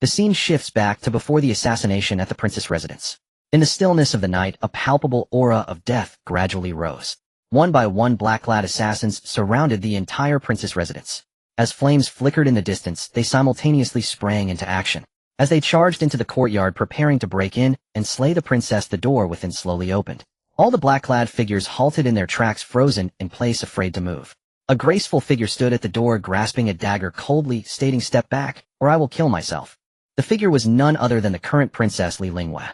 The scene shifts back to before the assassination at the prince's residence. In the stillness of the night, a palpable aura of death gradually rose. One by one, black-clad assassins surrounded the entire prince's residence. As flames flickered in the distance, they simultaneously sprang into action. As they charged into the courtyard, preparing to break in and slay the princess, the door within slowly opened. All the black-clad figures halted in their tracks, frozen in place, afraid to move. A graceful figure stood at the door, grasping a dagger, coldly stating, "Step back, or I will kill myself." The figure was none other than the current princess Li Linghua.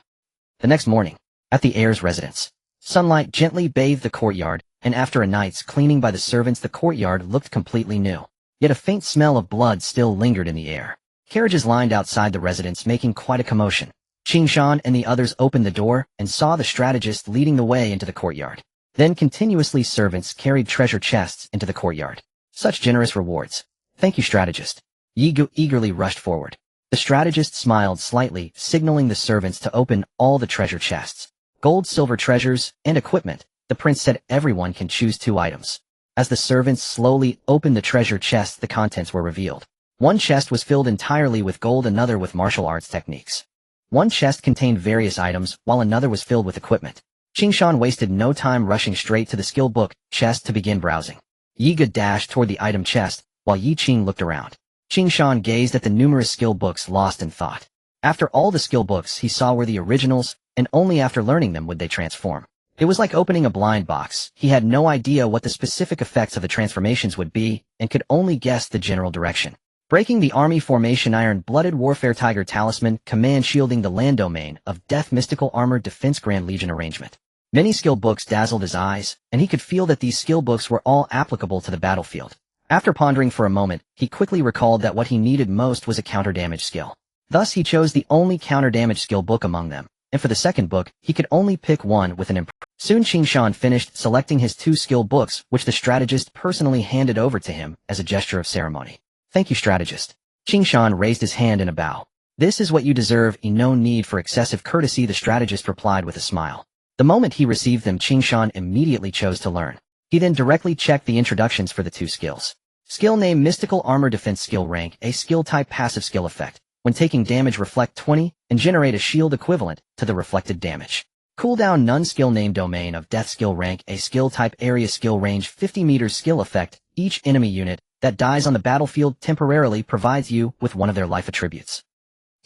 The next morning, at the heir's residence, sunlight gently bathed the courtyard, and after a night's cleaning by the servants, the courtyard looked completely new. Yet a faint smell of blood still lingered in the air. Carriages lined outside the residence, making quite a commotion. Qin Shan and the others opened the door and saw the strategist leading the way into the courtyard. Then continuously servants carried treasure chests into the courtyard. Such generous rewards. Thank you, strategist. Yi Gu eagerly rushed forward. The strategist smiled slightly, signaling the servants to open all the treasure chests. Gold, silver treasures, and equipment. The prince said everyone can choose 2 items. As the servants slowly opened the treasure chests, the contents were revealed. One chest was filled entirely with gold, another with martial arts techniques. One chest contained various items, while another was filled with equipment. Qin Shan wasted no time, rushing straight to the skill book chest to begin browsing. Yiga dashed toward the item chest, while Yi Qing looked around. Qin Shan gazed at the numerous skill books, lost in thought. After all the skill books he saw were the originals, and only after learning them would they transform. It was like opening a blind box. He had no idea what the specific effects of the transformations would be, and could only guess the general direction. Breaking the army formation, iron-blooded warfare, tiger talisman, command, shielding the land domain of death, mystical armor, defense, grand legion arrangement. Many skill books dazzled his eyes, and he could feel that these skill books were all applicable to the battlefield. After pondering for a moment, he quickly recalled that what he needed most was a counter-damage skill. Thus he chose the only counter-damage skill book among them, and for the second book, he could only pick one with an imp. Soon Qin Shan finished selecting his 2 skill books, which the strategist personally handed over to him as a gesture of ceremony. Thank you, strategist. Qin Shan raised his hand in a bow. This is what you deserve. No need for excessive courtesy, the strategist replied with a smile. The moment he received them, Qin Shan immediately chose to learn. He then directly checked the introductions for the 2 skills. Skill name: Mystical Armor, Defense. Skill rank: A. Skill type: Passive. Skill effect: when taking damage, reflect 20 and generate a shield equivalent to the reflected damage. Cooldown none skill name domain of death skill rank A skill type area skill range 50 meters skill effect. Each enemy unit that dies on the battlefield temporarily provides you with one of their life attributes.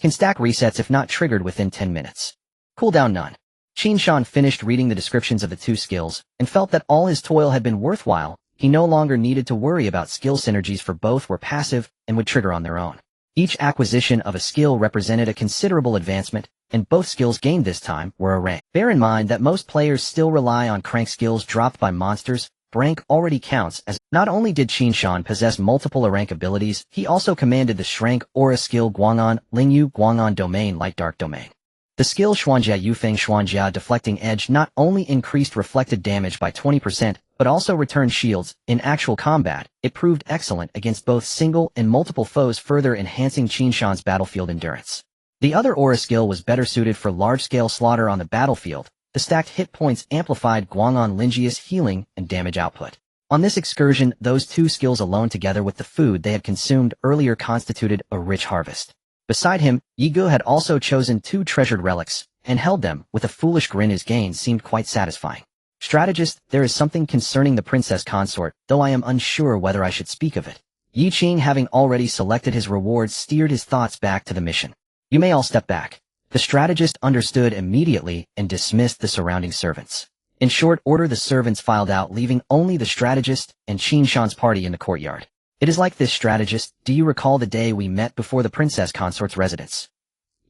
Can stack resets if not triggered within 10 minutes. Cooldown none. Qin Shan finished reading the descriptions of the two skills and felt that all his toil had been worthwhile. He no longer needed to worry about skill synergies, for both were passive and would trigger on their own. Each acquisition of a skill represented a considerable advancement, and both skills gained this time were a rank. Bear in mind that most players still rely on crank skills dropped by monsters. Rank already counts as. Not only did Qin Shan possess multiple rank abilities, he also commanded the Shrank Aura skill Guang'an Lingyu Guang'an Domain Light Dark Domain. The skill Xuanjia Yufeng Xuanjia Deflecting Edge not only increased reflected damage by 20%, but also returned shields. In actual combat, it proved excellent against both single and multiple foes, further enhancing Qin Shan's battlefield endurance. The other aura skill was better suited for large-scale slaughter on the battlefield. The stacked hit points amplified Guang'an Linjia's healing and damage output. On this excursion, those two skills alone together with the food they had consumed earlier constituted a rich harvest. Beside him, Yi Ge had also chosen two treasured relics, and held them with a foolish grin. His gains seemed quite satisfying. Strategist, there is something concerning the princess consort, though I am unsure whether I should speak of it. Yi Qing, having already selected his rewards, steered his thoughts back to the mission. You may all step back. The strategist understood immediately and dismissed the surrounding servants. In short order, the servants filed out, leaving only the strategist and Qin Shan's party in the courtyard. It is like this, strategist. Do you recall the day we met before the princess consort's residence?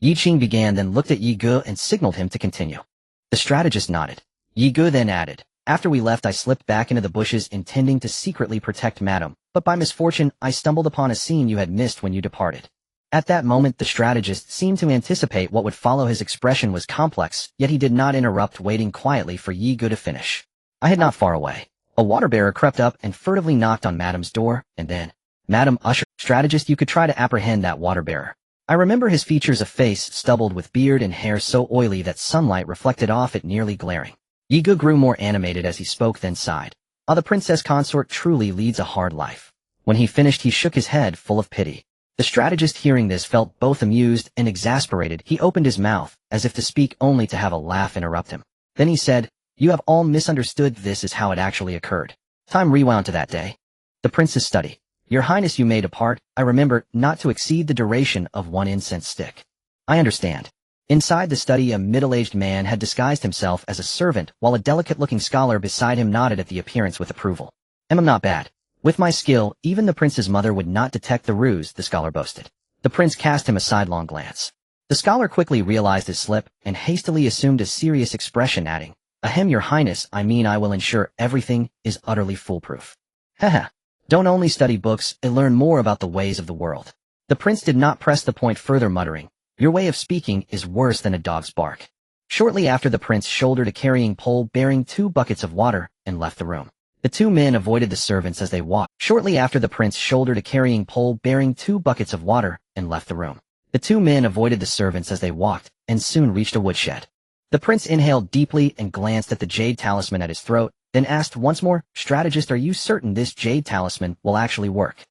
Yi Qing began, then looked at Yi Ge and signaled him to continue. The strategist nodded. Yi Ge then added, after we left I slipped back into the bushes intending to secretly protect Madame, but by misfortune I stumbled upon a scene you had missed when you departed. At that moment the strategist seemed to anticipate what would follow. His expression was complex, yet he did not interrupt, waiting quietly for Yi Ge to finish. I had not far away. A water-bearer crept up and furtively knocked on Madame's door, and then, Madame usher, strategist, you could try to apprehend that water-bearer. I remember his features, a face stubbled with beard and hair so oily that sunlight reflected off it, nearly glaring. Yi Ge grew more animated as he spoke, then sighed. Ah, the princess consort truly leads a hard life. When he finished he shook his head, full of pity. The strategist, hearing this, felt both amused and exasperated. He opened his mouth, as if to speak, only to have a laugh interrupt him. Then he said, you have all misunderstood. This is how it actually occurred. Time rewound to that day. The prince's study. Your Highness, you may depart. I remember not to exceed the duration of one incense stick. I understand. Inside the study a middle-aged man had disguised himself as a servant, while a delicate-looking scholar beside him nodded at the appearance with approval. I'm not bad. With my skill, even the prince's mother would not detect the ruse, the scholar boasted. The prince cast him a sidelong glance. The scholar quickly realized his slip and hastily assumed a serious expression, adding, Ahem, Your Highness, I mean I will ensure everything is utterly foolproof. Haha. Don't only study books and learn more about the ways of the world. The prince did not press the point further, muttering, your way of speaking is worse than a dog's bark. Shortly after, the prince shouldered a carrying pole bearing 2 buckets of water and left the room. The two men avoided the servants as they walked. Shortly after, the prince shouldered a carrying pole bearing 2 buckets of water and left the room. The two men avoided the servants as they walked and soon reached a woodshed. The prince inhaled deeply and glanced at the jade talisman at his throat, then asked once more, strategist, are you certain this jade talisman will actually work?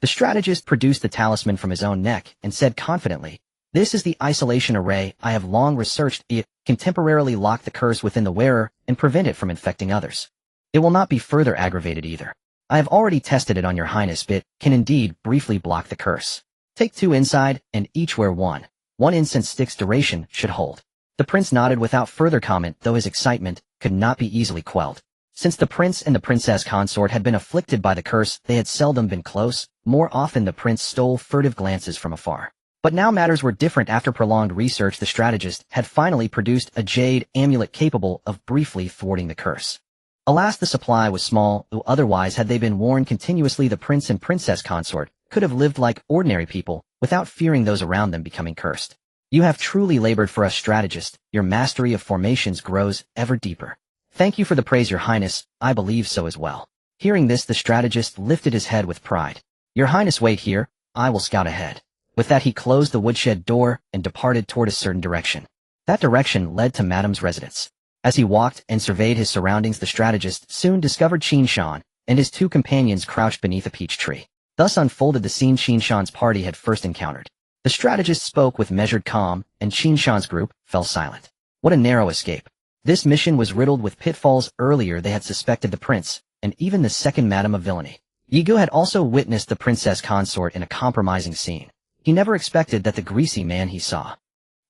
The strategist produced the talisman from his own neck and said confidently, this is the isolation array. I have long researched it, can temporarily lock the curse within the wearer and prevent it from infecting others. It will not be further aggravated either. I have already tested it on Your Highness. It can indeed briefly block the curse. Take 2 inside and each wear 1. 1 incense stick's duration should hold. The prince nodded without further comment, though his excitement could not be easily quelled. Since the prince and the princess consort had been afflicted by the curse, they had seldom been close. More often the prince stole furtive glances from afar. But now matters were different. After prolonged research, the strategist had finally produced a jade amulet capable of briefly thwarting the curse. Alas, the supply was small, though otherwise had they been worn continuously, the prince and princess consort could have lived like ordinary people without fearing those around them becoming cursed. You have truly labored for us, strategist. Your mastery of formations grows ever deeper. Thank you for the praise, Your Highness. I believe so as well. Hearing this, the strategist lifted his head with pride. Your Highness, wait here. I will scout ahead. With that, he closed the woodshed door and departed toward a certain direction. That direction led to Madame's residence. As he walked and surveyed his surroundings, the strategist soon discovered Qin Shan and his 2 companions crouched beneath a peach tree. Thus unfolded the scene Qin Shan's party had first encountered. The strategist spoke with measured calm, and Qin Shan's group fell silent. What a narrow escape. This mission was riddled with pitfalls. Earlier they had suspected the prince, and even the second madam of villainy. Yi Gu had also witnessed the princess consort in a compromising scene. He never expected that the greasy man he saw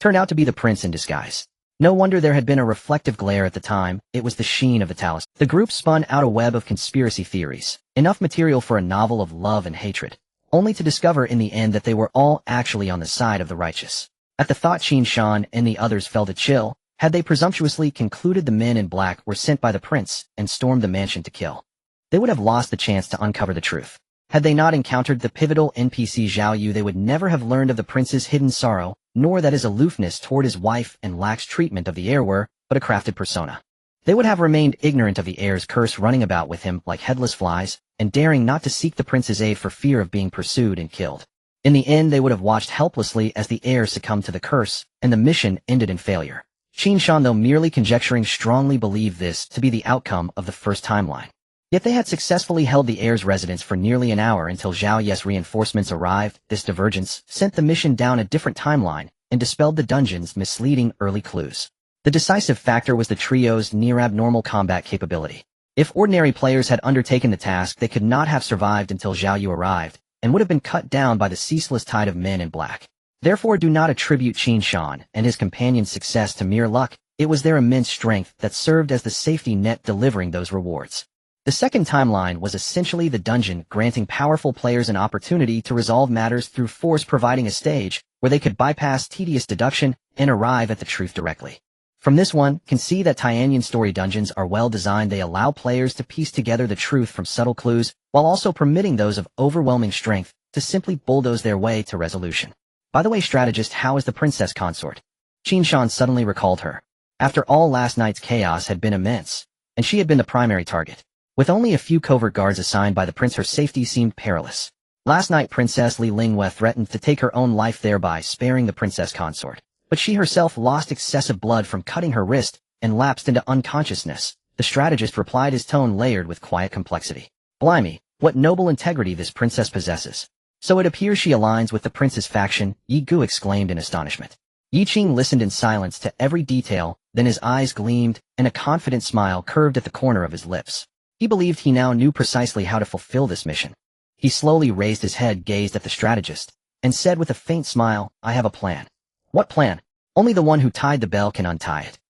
turned out to be the prince in disguise. No wonder there had been a reflective glare at the time. It was the sheen of the talisman. The group spun out a web of conspiracy theories, enough material for a novel of love and hatred, only to discover in the end that they were all actually on the side of the righteous. At the thought, Qin Shan and the others felt a chill. Had they presumptuously concluded the men in black were sent by the prince and stormed the mansion to kill, they would have lost the chance to uncover the truth. Had they not encountered the pivotal NPC Zhao Yu, they would never have learned of the prince's hidden sorrow, nor that his aloofness toward his wife and lax treatment of the heir were but a crafted persona. They would have remained ignorant of the heir's curse, running about with him like headless flies, and daring not to seek the prince's aid for fear of being pursued and killed. In the end, they would have watched helplessly as the heir succumbed to the curse, and the mission ended in failure. Qin Shan, though merely conjecturing, strongly believed this to be the outcome of the first timeline. Yet they had successfully held the heir's residence for nearly an hour until Zhao Ye's reinforcements arrived. This divergence sent the mission down a different timeline and dispelled the dungeon's misleading early clues. The decisive factor was the trio's near-abnormal combat capability. If ordinary players had undertaken the task, they could not have survived until Zhao Yu arrived, and would have been cut down by the ceaseless tide of men in black. Therefore, do not attribute Qin Shan and his companion's success to mere luck. It was their immense strength that served as the safety net delivering those rewards. The second timeline was essentially the dungeon, granting powerful players an opportunity to resolve matters through force, providing a stage where they could bypass tedious deduction and arrive at the truth directly. From this one, can see that Tianyan story dungeons are well designed. They allow players to piece together the truth from subtle clues, while also permitting those of overwhelming strength to simply bulldoze their way to resolution. By the way, strategist, how is the princess consort? Qin Shan suddenly recalled her. After all, last night's chaos had been immense, and she had been the primary target. With only a few covert guards assigned by the prince, her safety seemed perilous. Last night, Princess Li Lingwei threatened to take her own life, thereby sparing the princess consort. But she herself lost excessive blood from cutting her wrist and lapsed into unconsciousness. The strategist replied, his tone layered with quiet complexity. Blimey, what noble integrity this princess possesses. So it appears she aligns with the prince's faction, Yi Gu exclaimed in astonishment. Yi Qing listened in silence to every detail, then his eyes gleamed, and a confident smile curved at the corner of his lips. He believed he now knew precisely how to fulfill this mission. He slowly raised his head, gazed at the strategist, and said with a faint smile, I have a plan. What plan? Only the one who tied the bell can untie it.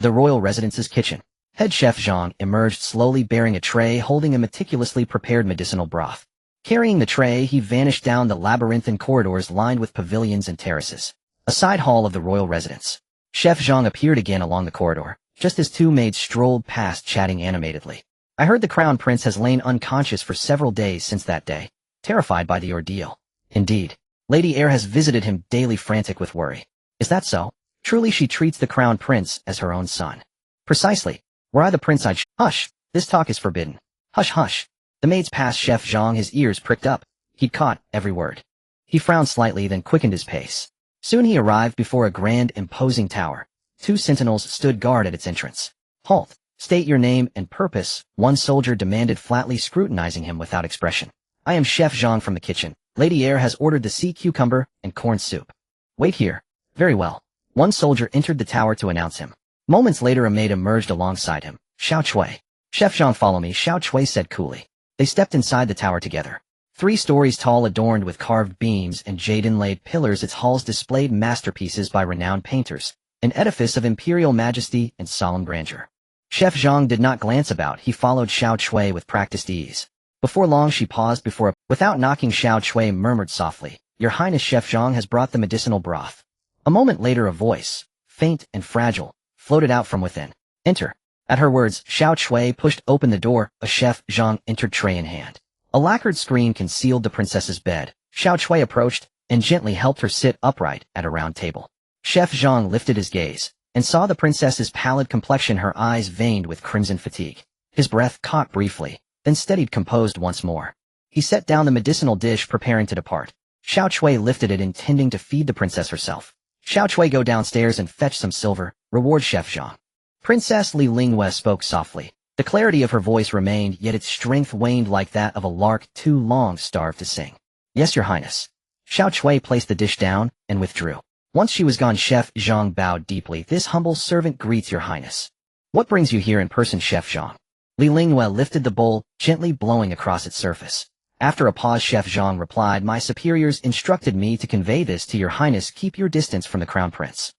The royal residence's kitchen. Head chef Zhang emerged slowly, bearing a tray holding a meticulously prepared medicinal broth. Carrying the tray, he vanished down the labyrinthine corridors lined with pavilions and terraces. A side hall of the royal residence. Chef Zhang appeared again along the corridor, just as two maids strolled past, chatting animatedly. I heard the crown prince has lain unconscious for several days since that day, terrified by the ordeal. Indeed, Lady Heir has visited him daily, frantic with worry. Is that so? Truly she treats the crown prince as her own son. Precisely. Were I the prince, I'd hush, this talk is forbidden. Hush, hush. The maids passed Chef Zhang, his ears pricked up. He'd caught every word. He frowned slightly, then quickened his pace. Soon he arrived before a grand, imposing tower. 2 sentinels stood guard at its entrance. Halt. State your name and purpose, one soldier demanded, flatly scrutinizing him without expression. I am Chef Zhang from the kitchen. Lady Heir has ordered the sea cucumber and corn soup. Wait here. Very well. One soldier entered the tower to announce him. Moments later, a maid emerged alongside him. Xiao Chui. Chef Zhang, follow me, Xiao Chui said coolly. They stepped inside the tower together. 3 stories tall, adorned with carved beams and jade-inlaid pillars, its halls displayed masterpieces by renowned painters, an edifice of imperial majesty and solemn grandeur. Chef Zhang did not glance about. He followed Xiao Chui with practiced ease. Before long, she paused before without knocking. Xiao Chui murmured softly, Your Highness, Chef Zhang has brought the medicinal broth. A moment later, a voice, faint and fragile, floated out from within. Enter. At her words, Xiao Chui pushed open the door. A Chef Zhang entered, tray in hand. A lacquered screen concealed the princess's bed. Xiao Chui approached and gently helped her sit upright at a round table. Chef Zhang lifted his gaze and saw the princess's pallid complexion, her eyes veined with crimson fatigue. His breath caught briefly, then steadied, composed once more. He set down the medicinal dish, preparing to depart. Xiao Chui lifted it, intending to feed the princess herself. Xiao Chui, go downstairs and fetch some silver. Reward Chef Zhang. Princess Li Lingwei spoke softly. The clarity of her voice remained, yet its strength waned like that of a lark too long starved to sing. Yes, Your Highness. Xiao Chui placed the dish down and withdrew. Once she was gone, Chef Zhang bowed deeply. This humble servant greets Your Highness. What brings you here in person, Chef Zhang? Li Lingyue lifted the bowl, gently blowing across its surface. After a pause, Chef Zhang replied, my superiors instructed me to convey this to your highness. Keep your distance from the crown prince.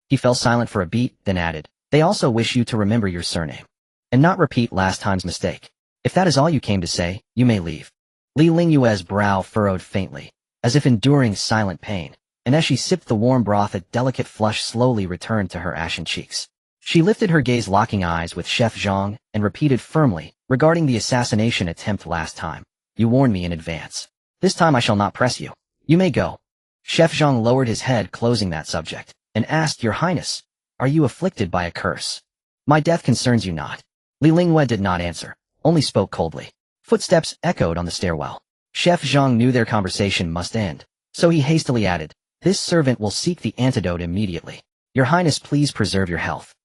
He fell silent for a beat, then added, they also wish you to remember your surname. And not repeat last time's mistake. If that is all you came to say, you may leave. Li Lingyue's brow furrowed faintly, as if enduring silent pain, and as she sipped the warm broth a delicate flush slowly returned to her ashen cheeks. She lifted her gaze, locking eyes with Chef Zhang, and repeated firmly, regarding the assassination attempt last time. You warned me in advance. This time I shall not press you. You may go. Chef Zhang lowered his head, closing that subject, and asked, Your Highness, are you afflicted by a curse? My death concerns you not. Li Lingyue did not answer, only spoke coldly. Footsteps echoed on the stairwell. Chef Zhang knew their conversation must end, so he hastily added, This servant will seek the antidote immediately. Your Highness, please preserve your health.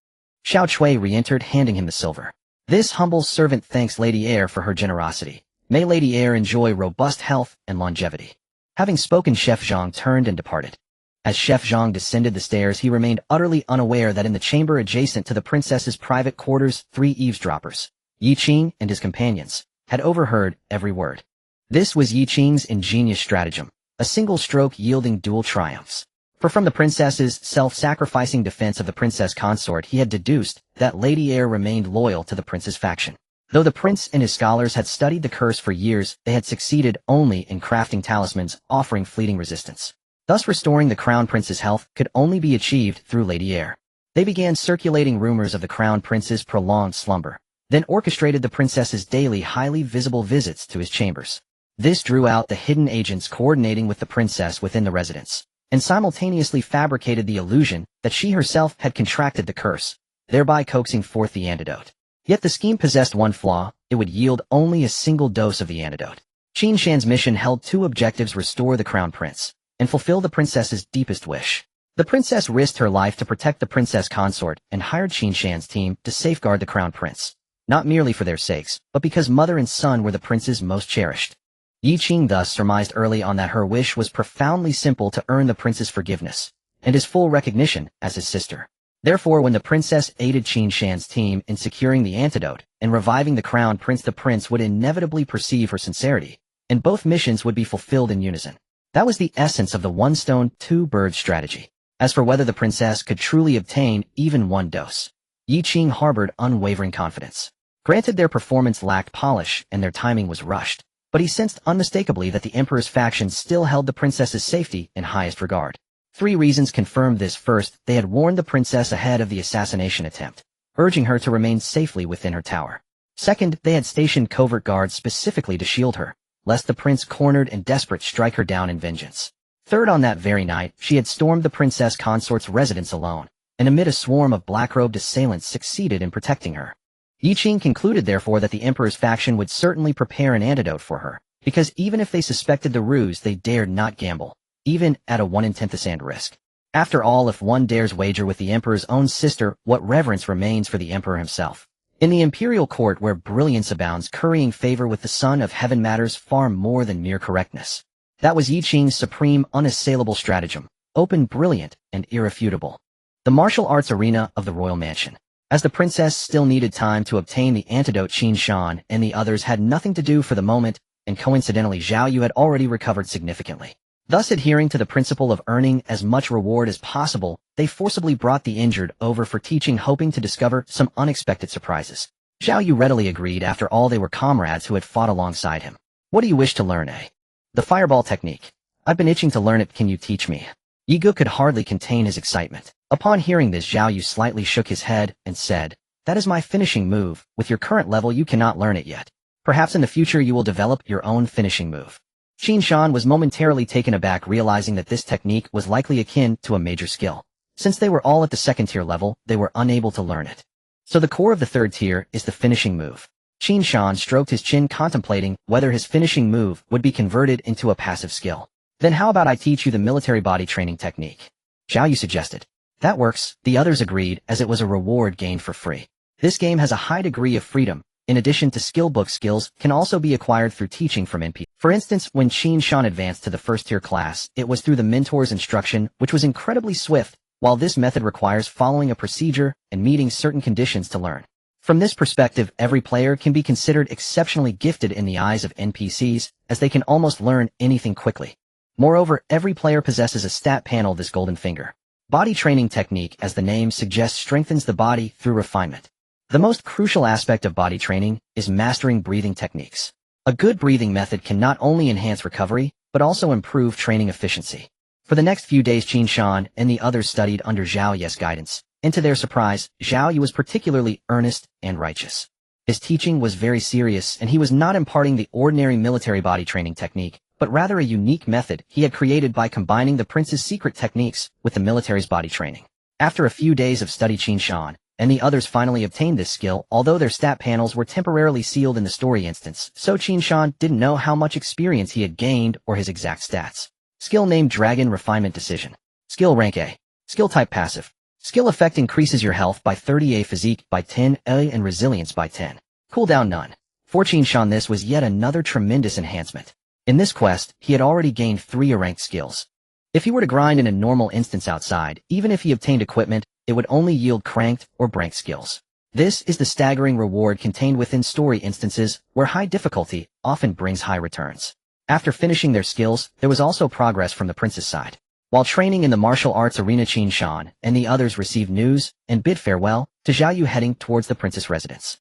Xiao Chui re-entered, handing him the silver. This humble servant thanks Lady Air for her generosity. May Lady Air enjoy robust health and longevity. Having spoken, Chef Zhang turned and departed. As Chef Zhang descended the stairs, he remained utterly unaware that in the chamber adjacent to the princess's private quarters, 3 eavesdroppers, Yi Qing and his companions, had overheard every word. This was Yi Qing's ingenious stratagem, a single stroke yielding dual triumphs. For from the princess's self-sacrificing defense of the princess consort he had deduced that Lady Air remained loyal to the prince's faction. Though the prince and his scholars had studied the curse for years, they had succeeded only in crafting talismans offering fleeting resistance. Thus restoring the crown prince's health could only be achieved through Lady Air. They began circulating rumors of the crown prince's prolonged slumber, then orchestrated the princess's daily highly visible visits to his chambers. This drew out the hidden agents coordinating with the princess within the residence, and simultaneously fabricated the illusion that she herself had contracted the curse, thereby coaxing forth the antidote. Yet the scheme possessed one flaw: it would yield only a single dose of the antidote. Qin Shan's mission held 2 objectives: restore the crown prince, and fulfill the princess's deepest wish. The princess risked her life to protect the princess consort and hired Qin Shan's team to safeguard the crown prince, not merely for their sakes, but because mother and son were the prince's most cherished. Yi Qing thus surmised early on that her wish was profoundly simple: to earn the prince's forgiveness, and his full recognition as his sister. Therefore, when the princess aided Qin Shan's team in securing the antidote and reviving the crown prince, the prince would inevitably perceive her sincerity, and both missions would be fulfilled in unison. That was the essence of the one stone, two birds strategy. As for whether the princess could truly obtain even one dose, Yi Qing harbored unwavering confidence. Granted, their performance lacked polish and their timing was rushed, but he sensed unmistakably that the emperor's faction still held the princess's safety in highest regard. 3 reasons confirmed this. First, they had warned the princess ahead of the assassination attempt, urging her to remain safely within her tower. Second, they had stationed covert guards specifically to shield her, lest the prince, cornered and desperate, strike her down in vengeance. Third, on that very night, she had stormed the princess consort's residence alone, and amid a swarm of black-robed assailants succeeded in protecting her. Yi Qing concluded therefore that the emperor's faction would certainly prepare an antidote for her, because even if they suspected the ruse, they dared not gamble, even at a 1 in 10,000 risk. After all, if one dares wager with the emperor's own sister, what reverence remains for the emperor himself? In the imperial court, where brilliance abounds, currying favor with the son of heaven matters far more than mere correctness. That was Yi Qing's supreme, unassailable stratagem, open, brilliant, and irrefutable. The martial arts arena of the royal mansion. As the princess still needed time to obtain the antidote, Qin Shan and the others had nothing to do for the moment, and coincidentally Zhao Yu had already recovered significantly. Thus, adhering to the principle of earning as much reward as possible, they forcibly brought the injured over for teaching, hoping to discover some unexpected surprises. Zhao Yu readily agreed. After all, they were comrades who had fought alongside him. What do you wish to learn, eh? The fireball technique. I've been itching to learn it. Can you teach me? Yi Gu could hardly contain his excitement. Upon hearing this, Zhao Yu slightly shook his head and said, That is my finishing move. With your current level, you cannot learn it yet. Perhaps in the future you will develop your own finishing move. Qin Shan was momentarily taken aback, realizing that this technique was likely akin to a major skill. Since they were all at the 2nd tier level, they were unable to learn it. So the core of the 3rd tier is the finishing move. Qin Shan stroked his chin, contemplating whether his finishing move would be converted into a passive skill. Then how about I teach you the military body training technique? Zhao Yu suggested. That works, the others agreed, as it was a reward gained for free. This game has a high degree of freedom. In addition to skill, book skills can also be acquired through teaching from NPCs. For instance, when Qin Shan advanced to the 1st tier class, it was through the mentor's instruction, which was incredibly swift, while this method requires following a procedure and meeting certain conditions to learn. From this perspective, every player can be considered exceptionally gifted in the eyes of NPCs, as they can almost learn anything quickly. Moreover, every player possesses a stat panel, this golden finger. Body training technique, as the name suggests, strengthens the body through refinement. The most crucial aspect of body training is mastering breathing techniques. A good breathing method can not only enhance recovery, but also improve training efficiency. For the next few days, Qin Shan and the others studied under Zhao Ye's guidance, and to their surprise, Zhao Ye was particularly earnest and righteous. His teaching was very serious, and he was not imparting the ordinary military body training technique, but rather a unique method he had created by combining the prince's secret techniques with the military's body training. After a few days of study, Qin Shan and the others finally obtained this skill, although their stat panels were temporarily sealed in the story instance, so Qin Shan didn't know how much experience he had gained or his exact stats. Skill name: Dragon Refinement Decision. Skill rank A. Skill type: passive. Skill effect: increases your health by 30, A physique by 10, A and resilience by 10. Cooldown: none. For Qin Shan, this was yet another tremendous enhancement. In this quest, he had already gained 3 ranked skills. If he were to grind in a normal instance outside, even if he obtained equipment, it would only yield cranked or branked skills. This is the staggering reward contained within story instances, where high difficulty often brings high returns. After finishing their skills, there was also progress from the prince's side. While training in the martial arts arena, Qin Shan and the others received news and bid farewell to Zhao Ye, heading towards the prince's residence.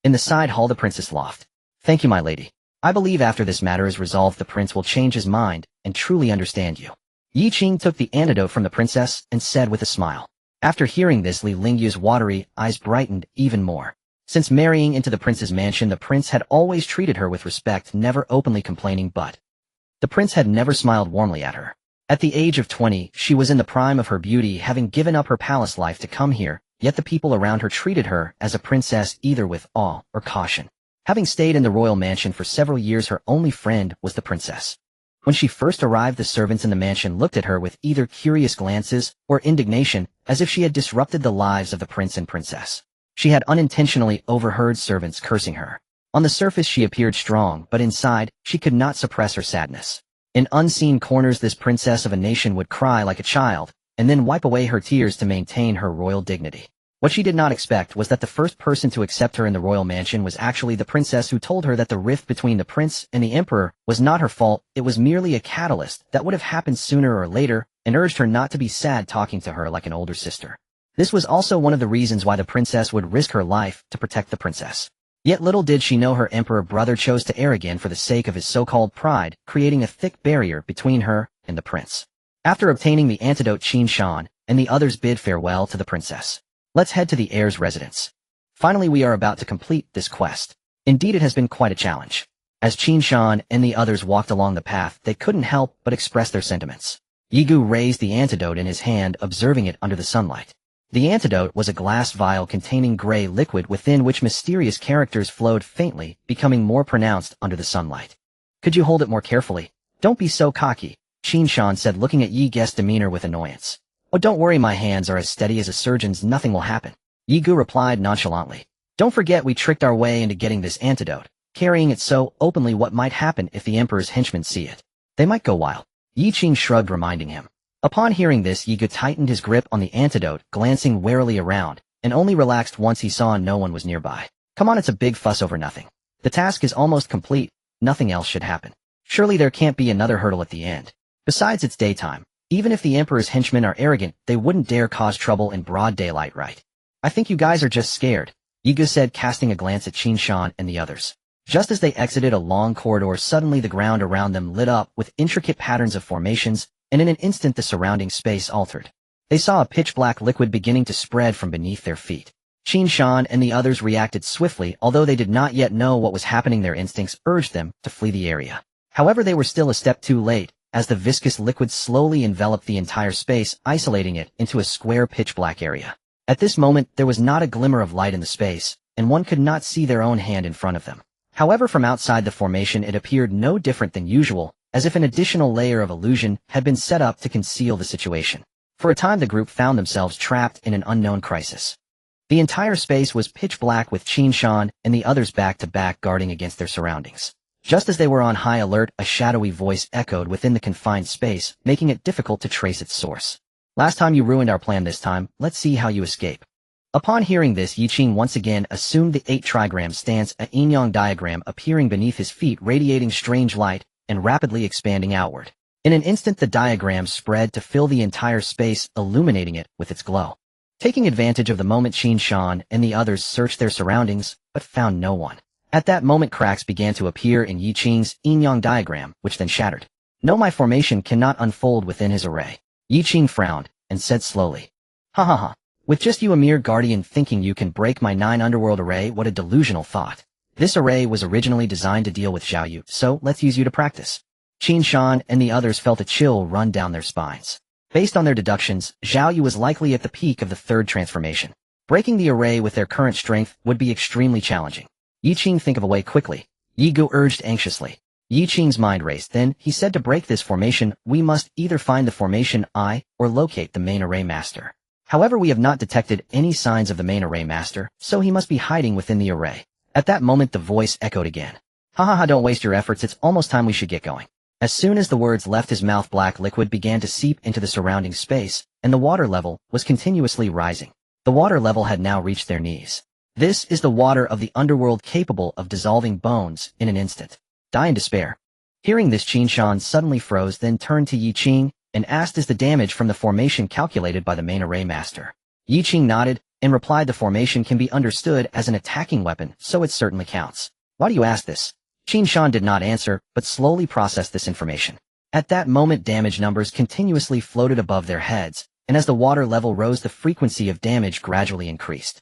In the side hall, the princess laughed. "Thank you, my lady. I believe after this matter is resolved, the prince will change his mind and truly understand you." Yi Qing took the antidote from the princess and said with a smile. After hearing this, Li Lingyu's watery eyes brightened even more. Since marrying into the prince's mansion, the prince had always treated her with respect, never openly complaining, but the prince had never smiled warmly at her. At the age of 20, she was in the prime of her beauty, having given up her palace life to come here, yet the people around her treated her as a princess, either with awe or caution. Having stayed in the royal mansion for several years, her only friend was the princess. When she first arrived, the servants in the mansion looked at her with either curious glances or indignation, as if she had disrupted the lives of the prince and princess. She had unintentionally overheard servants cursing her. On the surface, she appeared strong, but inside, she could not suppress her sadness. In unseen corners, this princess of a nation would cry like a child, and then wipe away her tears to maintain her royal dignity. What she did not expect was that the first person to accept her in the royal mansion was actually the princess, who told her that the rift between the prince and the emperor was not her fault, it was merely a catalyst that would have happened sooner or later, and urged her not to be sad, talking to her like an older sister. This was also one of the reasons why the princess would risk her life to protect the princess. Yet little did she know her emperor brother chose to err again for the sake of his so-called pride, creating a thick barrier between her and the prince. After obtaining the antidote, Qin Shan and the others bid farewell to the princess. Let's head to the heir's residence. Finally, we are about to complete this quest. Indeed, it has been quite a challenge. As Qin Shan and the others walked along the path, they couldn't help but express their sentiments. Yi Gu raised the antidote in his hand, observing it under the sunlight. The antidote was a glass vial containing gray liquid within which mysterious characters flowed faintly, becoming more pronounced under the sunlight. "Could you hold it more carefully? Don't be so cocky," Qin Shan said, looking at Yi Gu's demeanor with annoyance. "Oh, don't worry, my hands are as steady as a surgeon's, nothing will happen," Yi Gu replied nonchalantly. "Don't forget we tricked our way into getting this antidote. Carrying it so openly, what might happen if the emperor's henchmen see it? They might go wild." Yi Qing shrugged, reminding him. Upon hearing this, Yi Gu tightened his grip on the antidote, glancing warily around, and only relaxed once he saw no one was nearby. "Come on, it's a big fuss over nothing. The task is almost complete, nothing else should happen. Surely there can't be another hurdle at the end. Besides, it's daytime. Even if the emperor's henchmen are arrogant, they wouldn't dare cause trouble in broad daylight, right? I think you guys are just scared," Yi Gu said, casting a glance at Qin Shan and the others. Just as they exited a long corridor, suddenly the ground around them lit up with intricate patterns of formations, and in an instant the surrounding space altered. They saw a pitch-black liquid beginning to spread from beneath their feet. Qin Shan and the others reacted swiftly, although they did not yet know what was happening. Their instincts urged them to flee the area. However, they were still a step too late, as the viscous liquid slowly enveloped the entire space, isolating it into a square pitch-black area. At this moment, there was not a glimmer of light in the space, and one could not see their own hand in front of them. However, from outside the formation it appeared no different than usual, as if an additional layer of illusion had been set up to conceal the situation. For a time the group found themselves trapped in an unknown crisis. The entire space was pitch black, with Qin Shan and the others back to back guarding against their surroundings. Just as they were on high alert, a shadowy voice echoed within the confined space, making it difficult to trace its source. Last time you ruined our plan this time, let's see how you escape. Upon hearing this, Yi Qing once again assumed the 8 trigram stance, a yin-yang diagram appearing beneath his feet radiating strange light and rapidly expanding outward. In an instant the diagram spread to fill the entire space, illuminating it with its glow. Taking advantage of the moment, Qin Shan and the others searched their surroundings, but found no one. At that moment cracks began to appear in Yi Qing's yin-yang diagram, which then shattered. No, my formation cannot unfold within his array. Yi Qing frowned and said slowly, "Ha ha ha. With just you, a mere guardian, thinking you can break my 9 underworld array, what a delusional thought. This array was originally designed to deal with Xiao Yu, so let's use you to practice." Qin Shan and the others felt a chill run down their spines. Based on their deductions, Xiao Yu was likely at the peak of the 3rd transformation. Breaking the array with their current strength would be extremely challenging. Yi Qing, think of a way quickly. Yi Gu urged anxiously. Yi Qing's mind raced. Then, he said, to break this formation, we must either find the formation I or locate the main array master. However, we have not detected any signs of the main array master, so he must be hiding within the array. At that moment the voice echoed again. "Ha ha ha, don't waste your efforts, it's almost time we should get going." As soon as the words left his mouth, black liquid began to seep into the surrounding space, and the water level was continuously rising. The water level had now reached their knees. This is the water of the underworld, capable of dissolving bones in an instant. Die in despair. Hearing this, Qin Shan suddenly froze, then turned to Yi Qing and asked, "Is the damage from the formation calculated by the main array master?" Yi Qing nodded and replied, "The formation can be understood as an attacking weapon, so it certainly counts." "Why do you ask this?" Qin Shan did not answer, but slowly processed this information. At that moment damage numbers continuously floated above their heads, and as the water level rose the frequency of damage gradually increased.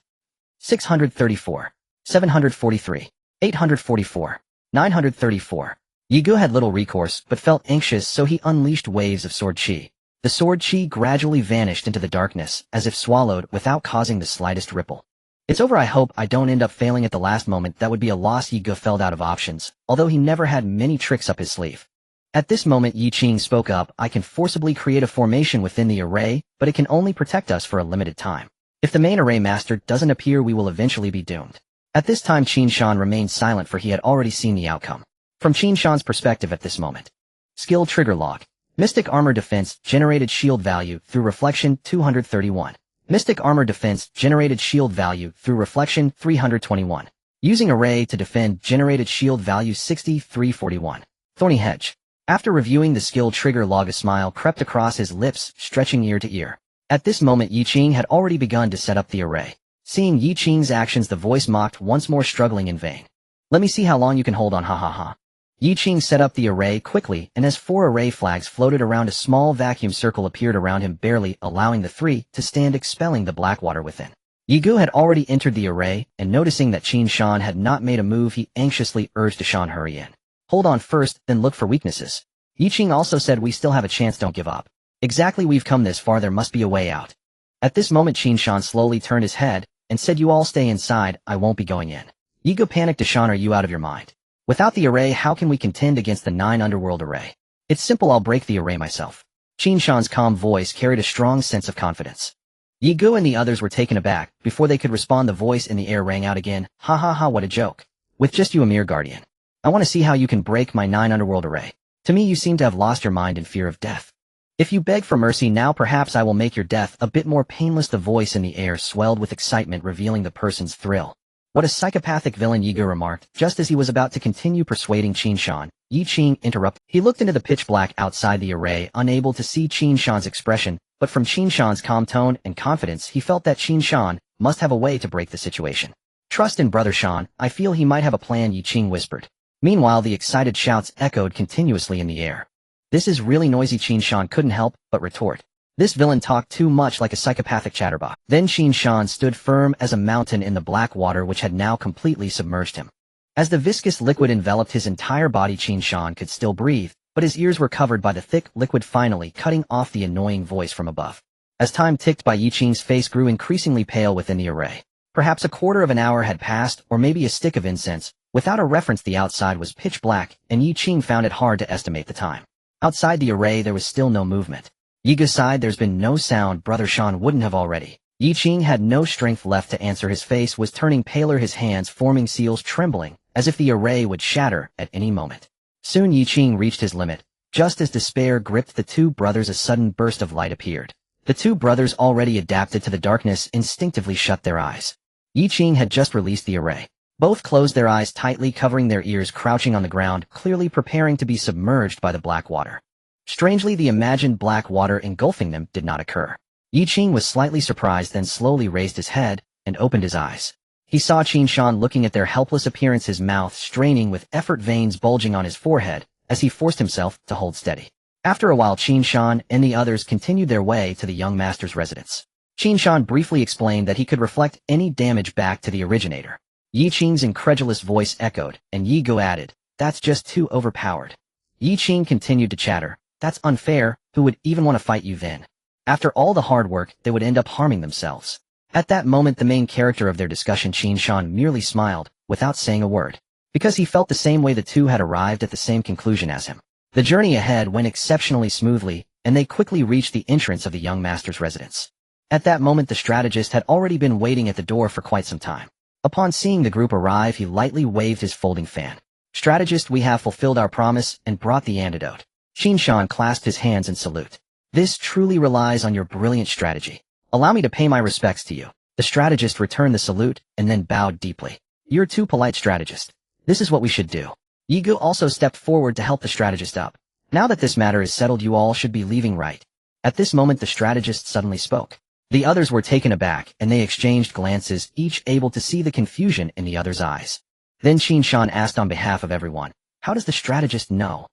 634, 743, 844, 934. Yi Gu had little recourse, but felt anxious, so he unleashed waves of sword qi. The sword qi gradually vanished into the darkness, as if swallowed, without causing the slightest ripple. "It's over. I hope I don't end up failing at the last moment. That would be a loss." Yi Gu felt out of options, although he never had many tricks up his sleeve. At this moment Yi Qing spoke up. "I can forcibly create a formation within the array, but it can only protect us for a limited time. If the main array master doesn't appear, we will eventually be doomed." At this time Qin Shan remained silent, for he had already seen the outcome. From Qin Shan's perspective at this moment. Skill trigger log. Mystic Armor Defense generated shield value through reflection 231. Mystic Armor Defense generated shield value through reflection 321. Using array to defend generated shield value 6341. Thorny Hedge. After reviewing the skill trigger log, a smile crept across his lips, stretching ear to ear. At this moment Yi Qing had already begun to set up the array. Seeing Yi Qing's actions, the voice mocked, once more struggling in vain. "Let me see how long you can hold on, ha ha ha." Yi Qing set up the array quickly, and as 4 array flags floated around, a small vacuum circle appeared around him, barely allowing the 3 to stand, expelling the black water within. Yi Gu had already entered the array, and noticing that Qin Shan had not made a move, he anxiously urged Shan, "Hurry in. Hold on first, then look for weaknesses." Yi Qing also said, "We still have a chance, don't give up. Exactly, we've come this far, there must be a way out." At this moment Qin Shan slowly turned his head and said, "You all stay inside, I won't be going in." Yi Gu panicked. "Shan, are you out of your mind? Without the array, how can we contend against the 9 underworld array?" "It's simple, I'll break the array myself." Qin Shan's calm voice carried a strong sense of confidence. Yi Gu and the others were taken aback. Before they could respond, the voice in the air rang out again. "Ha ha ha, what a joke. With just you, a mere guardian. I want to see how you can break my 9 underworld array. To me you seem to have lost your mind in fear of death. If you beg for mercy now, perhaps I will make your death a bit more painless." The voice in the air swelled with excitement, revealing the person's thrill. "What a psychopathic villain," Yi Gu remarked. Just as he was about to continue persuading Qin Shan, Yi Qing interrupted. He looked into the pitch black outside the array, unable to see Qin Shan's expression, but from Qin Shan's calm tone and confidence he felt that Qin Shan must have a way to break the situation. "Trust in Brother Shan, I feel he might have a plan," Yi Qing whispered. Meanwhile the excited shouts echoed continuously in the air. "This is really noisy." Qin Shan couldn't help but retort. This villain talked too much like a psychopathic chatterbox. Then Qin Shan stood firm as a mountain in the black water, which had now completely submerged him. As the viscous liquid enveloped his entire body, Qin Shan could still breathe, but his ears were covered by the thick liquid, finally cutting off the annoying voice from above. As time ticked by, Yi Qing's face grew increasingly pale within the array. Perhaps a quarter of an hour had passed, or maybe a stick of incense. Without a reference, the outside was pitch black, and Yi Qing found it hard to estimate the time. Outside the array there was still no movement. Yi Gu sighed. "There's been no sound. Brother Shan wouldn't have already." Yi Qing had no strength left to answer. His face was turning paler, his hands forming seals, trembling, as if the array would shatter at any moment. Soon Yi Qing reached his limit. Just as despair gripped the two brothers, a sudden burst of light appeared. The two brothers already adapted to the darkness instinctively shut their eyes. Yi Qing had just released the array. Both closed their eyes tightly, covering their ears, crouching on the ground, clearly preparing to be submerged by the black water. Strangely, the imagined black water engulfing them did not occur. Yi Qing was slightly surprised, then slowly raised his head and opened his eyes. He saw Qin Shan looking at their helpless appearance, his mouth straining with effort, veins bulging on his forehead, as he forced himself to hold steady. After a while, Qin Shan and the others continued their way to the young master's residence. Qin Shan briefly explained that he could reflect any damage back to the originator. Yi Qing's incredulous voice echoed, and Yi Go added, "That's just too overpowered." Yi Qing continued to chatter, "That's unfair, who would even want to fight you then? After all the hard work, they would end up harming themselves." At that moment, the main character of their discussion, Qin Shan, merely smiled, without saying a word, because he felt the same way. The two had arrived at the same conclusion as him. The journey ahead went exceptionally smoothly, and they quickly reached the entrance of the young master's residence. At that moment, the strategist had already been waiting at the door for quite some time. Upon seeing the group arrive, he lightly waved his folding fan. "Strategist, we have fulfilled our promise and brought the antidote." Qin Shan clasped his hands in salute. "This truly relies on your brilliant strategy. Allow me to pay my respects to you." The strategist returned the salute and then bowed deeply. "You're too polite, strategist. This is what we should do." Yi Go also stepped forward to help the strategist up. "Now that this matter is settled, you all should be leaving right." At this moment, the strategist suddenly spoke. The others were taken aback, and they exchanged glances, each able to see the confusion in the other's eyes. Then Qin Shan asked on behalf of everyone, "How does the strategist know?"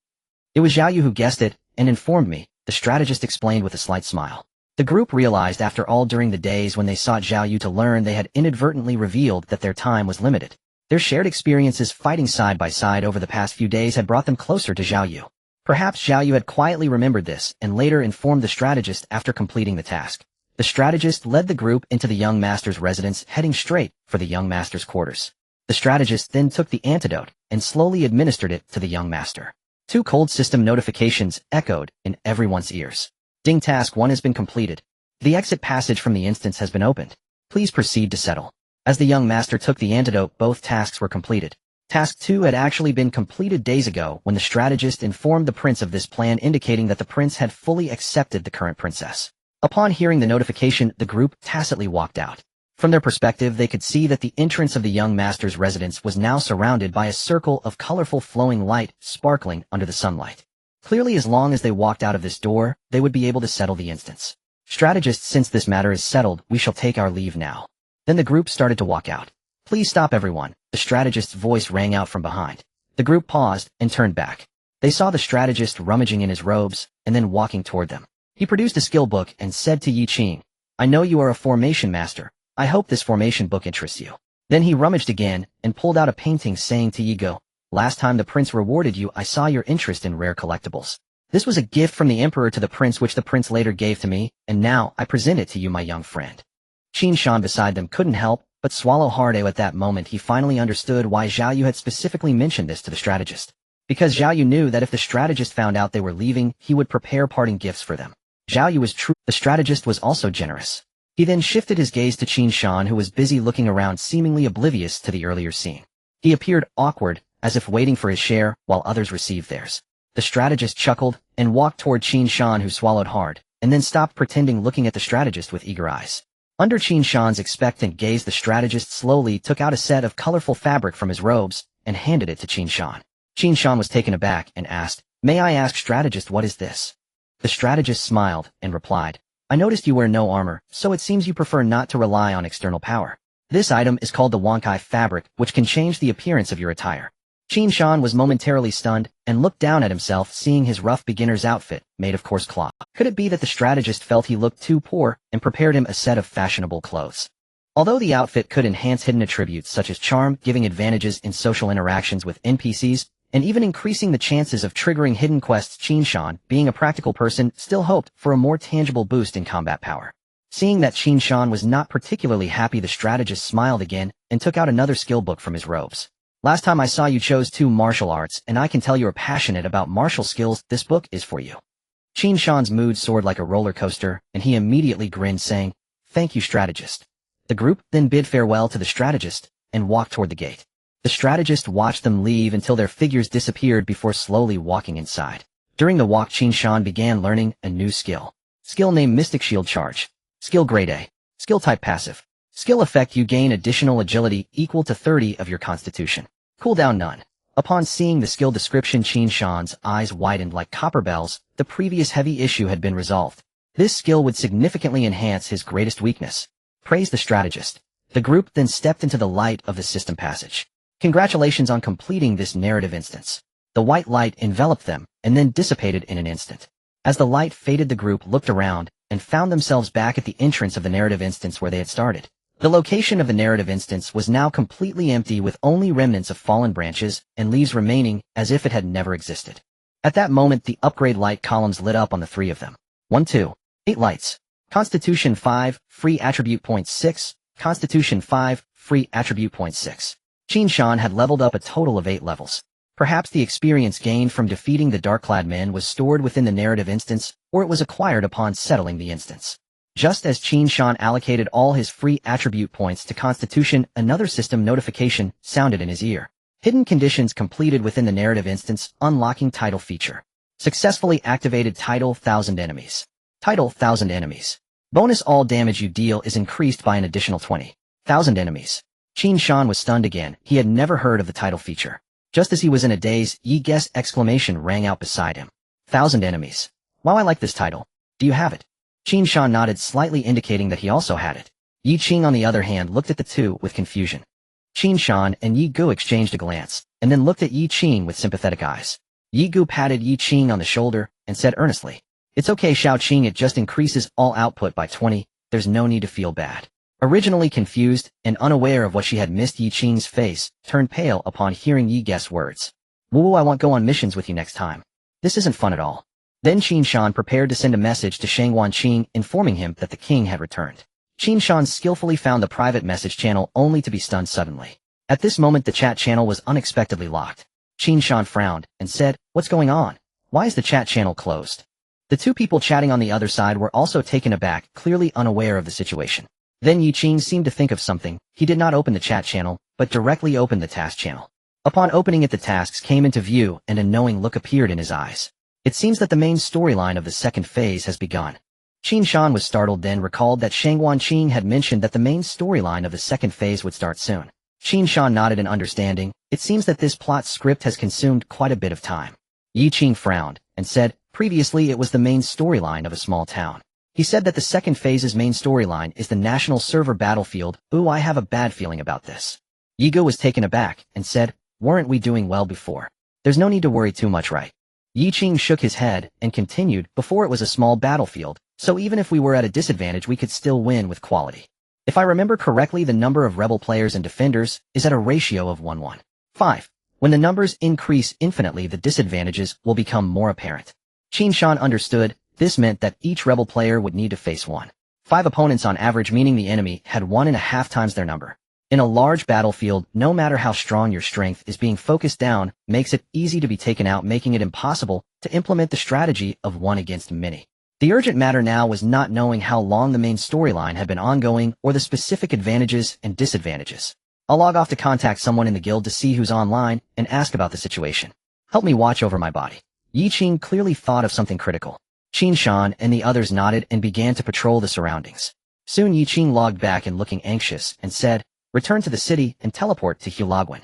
"It was Zhao Yu who guessed it and informed me," the strategist explained with a slight smile. The group realized, after all, during the days when they sought Zhao Yu to learn, they had inadvertently revealed that their time was limited. Their shared experiences fighting side by side over the past few days had brought them closer to Zhao Yu. Perhaps Zhao Yu had quietly remembered this and later informed the strategist after completing the task. The strategist led the group into the young master's residence, heading straight for the young master's quarters. The strategist then took the antidote and slowly administered it to the young master. 2 cold system notifications echoed in everyone's ears. "Ding, task 1 has been completed. The exit passage from the instance has been opened. Please proceed to settle." As the young master took the antidote, both tasks were completed. Task 2 had actually been completed days ago when the strategist informed the prince of this plan, indicating that the prince had fully accepted the current princess. Upon hearing the notification, the group tacitly walked out. From their perspective, they could see that the entrance of the young master's residence was now surrounded by a circle of colorful flowing light sparkling under the sunlight. Clearly, as long as they walked out of this door, they would be able to settle the instance. "Strategist, since this matter is settled, we shall take our leave now." Then the group started to walk out. "Please stop, everyone," the strategist's voice rang out from behind. The group paused and turned back. They saw the strategist rummaging in his robes and then walking toward them. He produced a skill book and said to Yi Qing, "I know you are a formation master. I hope this formation book interests you." Then he rummaged again and pulled out a painting, saying to Yi Go, "Last time the prince rewarded you, I saw your interest in rare collectibles. This was a gift from the emperor to the prince, which the prince later gave to me, and now I present it to you, my young friend." Qin Shan beside them couldn't help but swallow hard. At that moment, he finally understood why Zhao Yu had specifically mentioned this to the strategist. Because Zhao Yu knew that if the strategist found out they were leaving, he would prepare parting gifts for them. Zhao Yu was true. The strategist was also generous. He then shifted his gaze to Qin Shan, who was busy looking around, seemingly oblivious to the earlier scene. He appeared awkward, as if waiting for his share, while others received theirs. The strategist chuckled and walked toward Qin Shan, who swallowed hard, and then stopped pretending, looking at the strategist with eager eyes. Under Qin Shan's expectant gaze, the strategist slowly took out a set of colorful fabric from his robes and handed it to Qin Shan. Qin Shan was taken aback and asked, "May I ask, strategist, what is this?" The strategist smiled and replied, "I noticed you wear no armor, so it seems you prefer not to rely on external power. This item is called the Wankai fabric, which can change the appearance of your attire." Qin Shan was momentarily stunned and looked down at himself, seeing his rough beginner's outfit made of coarse cloth. Could it be that the strategist felt he looked too poor and prepared him a set of fashionable clothes? Although the outfit could enhance hidden attributes such as charm, giving advantages in social interactions with NPCs, and even increasing the chances of triggering hidden quests, Qin Shan, being a practical person, still hoped for a more tangible boost in combat power. Seeing that Qin Shan was not particularly happy, the strategist smiled again and took out another skill book from his robes. "Last time I saw you chose 2 martial arts, and I can tell you're passionate about martial skills. This book is for you." Qin Shan's mood soared like a roller coaster, and he immediately grinned, saying, "Thank you, strategist." The group then bid farewell to the strategist and walked toward the gate. The strategist watched them leave until their figures disappeared before slowly walking inside. During the walk, Qin Shan began learning a new skill. Skill name Mystic Shield Charge. Skill grade A. Skill type passive. Skill effect you gain additional agility equal to 30 of your constitution. Cooldown none. Upon seeing the skill description, Qin Shan's eyes widened like copper bells. The previous heavy issue had been resolved. This skill would significantly enhance his greatest weakness. Praise the strategist. The group then stepped into the light of the system passage. Congratulations on completing this narrative instance. The white light enveloped them and then dissipated in an instant. As the light faded, the group looked around and found themselves back at the entrance of the narrative instance where they had started. The location of the narrative instance was now completely empty, with only remnants of fallen branches and leaves remaining as if it had never existed. At that moment, the upgrade light columns lit up on the three of them. 1, 2, 8 lights. Constitution 5, free attribute point 6. Constitution 5, free attribute point 6. Qin Shan had leveled up a total of 8 levels. Perhaps the experience gained from defeating the dark-clad men was stored within the narrative instance, or it was acquired upon settling the instance. Just as Qin Shan allocated all his free attribute points to Constitution, another system notification sounded in his ear. Hidden conditions completed within the narrative instance, unlocking title feature. Successfully activated title 1000 enemies. Title 1000 enemies. Bonus all damage you deal is increased by an additional 20,000 enemies. Qin Shan was stunned again. He had never heard of the title feature. Just as he was in a daze, Yi Guess exclamation rang out beside him. 1000 enemies. Wow, I like this title. Do you have it? Qin Shan nodded, slightly indicating that he also had it. Yi Qing, on the other hand, looked at the two with confusion. Qin Shan and Yi Gu exchanged a glance, and then looked at Yi Qing with sympathetic eyes. Yi Gu patted Yi Qing on the shoulder and said earnestly, "It's okay, Xiao Qing, it just increases all output by 20, there's no need to feel bad." Originally confused and unaware of what she had missed, Yi Qing's face turned pale upon hearing Yi Guess' words. "Woo, I won't go on missions with you next time. This isn't fun at all." Then Qin Shan prepared to send a message to Shangwan Qing informing him that the king had returned. Qin Shan skillfully found the private message channel only to be stunned suddenly. At this moment, the chat channel was unexpectedly locked. Qin Shan frowned and said, "What's going on? Why is the chat channel closed?" The two people chatting on the other side were also taken aback, clearly unaware of the situation. Then Yi Qing seemed to think of something. He did not open the chat channel, but directly opened the task channel. Upon opening it, the tasks came into view and a knowing look appeared in his eyes. It seems that the main storyline of the second phase has begun. Qin Shan was startled, then recalled that Shangwan Qing had mentioned that the main storyline of the second phase would start soon. Qin Shan nodded in understanding. It seems that this plot script has consumed quite a bit of time. Yi Qing frowned and said, "Previously it was the main storyline of a small town." He said that the second phase's main storyline is the national server battlefield. Ooh, I have a bad feeling about this. Yi Gu was taken aback and said, "Weren't we doing well before? There's no need to worry too much, right?" Yi Qing shook his head and continued, "Before it was a small battlefield, so even if we were at a disadvantage we could still win with quality. If I remember correctly, the number of rebel players and defenders is at a ratio of 1:1.5. When the numbers increase infinitely, the disadvantages will become more apparent." Qin Shan understood. This meant that each rebel player would need to face 1.5 opponents on average, meaning the enemy had 1.5 times their number. In a large battlefield, no matter how strong your strength is, being focused down makes it easy to be taken out, making it impossible to implement the strategy of one against many. The urgent matter now was not knowing how long the main storyline had been ongoing or the specific advantages and disadvantages. I'll log off to contact someone in the guild to see who's online and ask about the situation. Help me watch over my body. Yi Qing clearly thought of something critical. Qin Shan and the others nodded and began to patrol the surroundings. Soon Yi Qing logged back and looking anxious and said, "Return to the city and teleport to Hulagwan."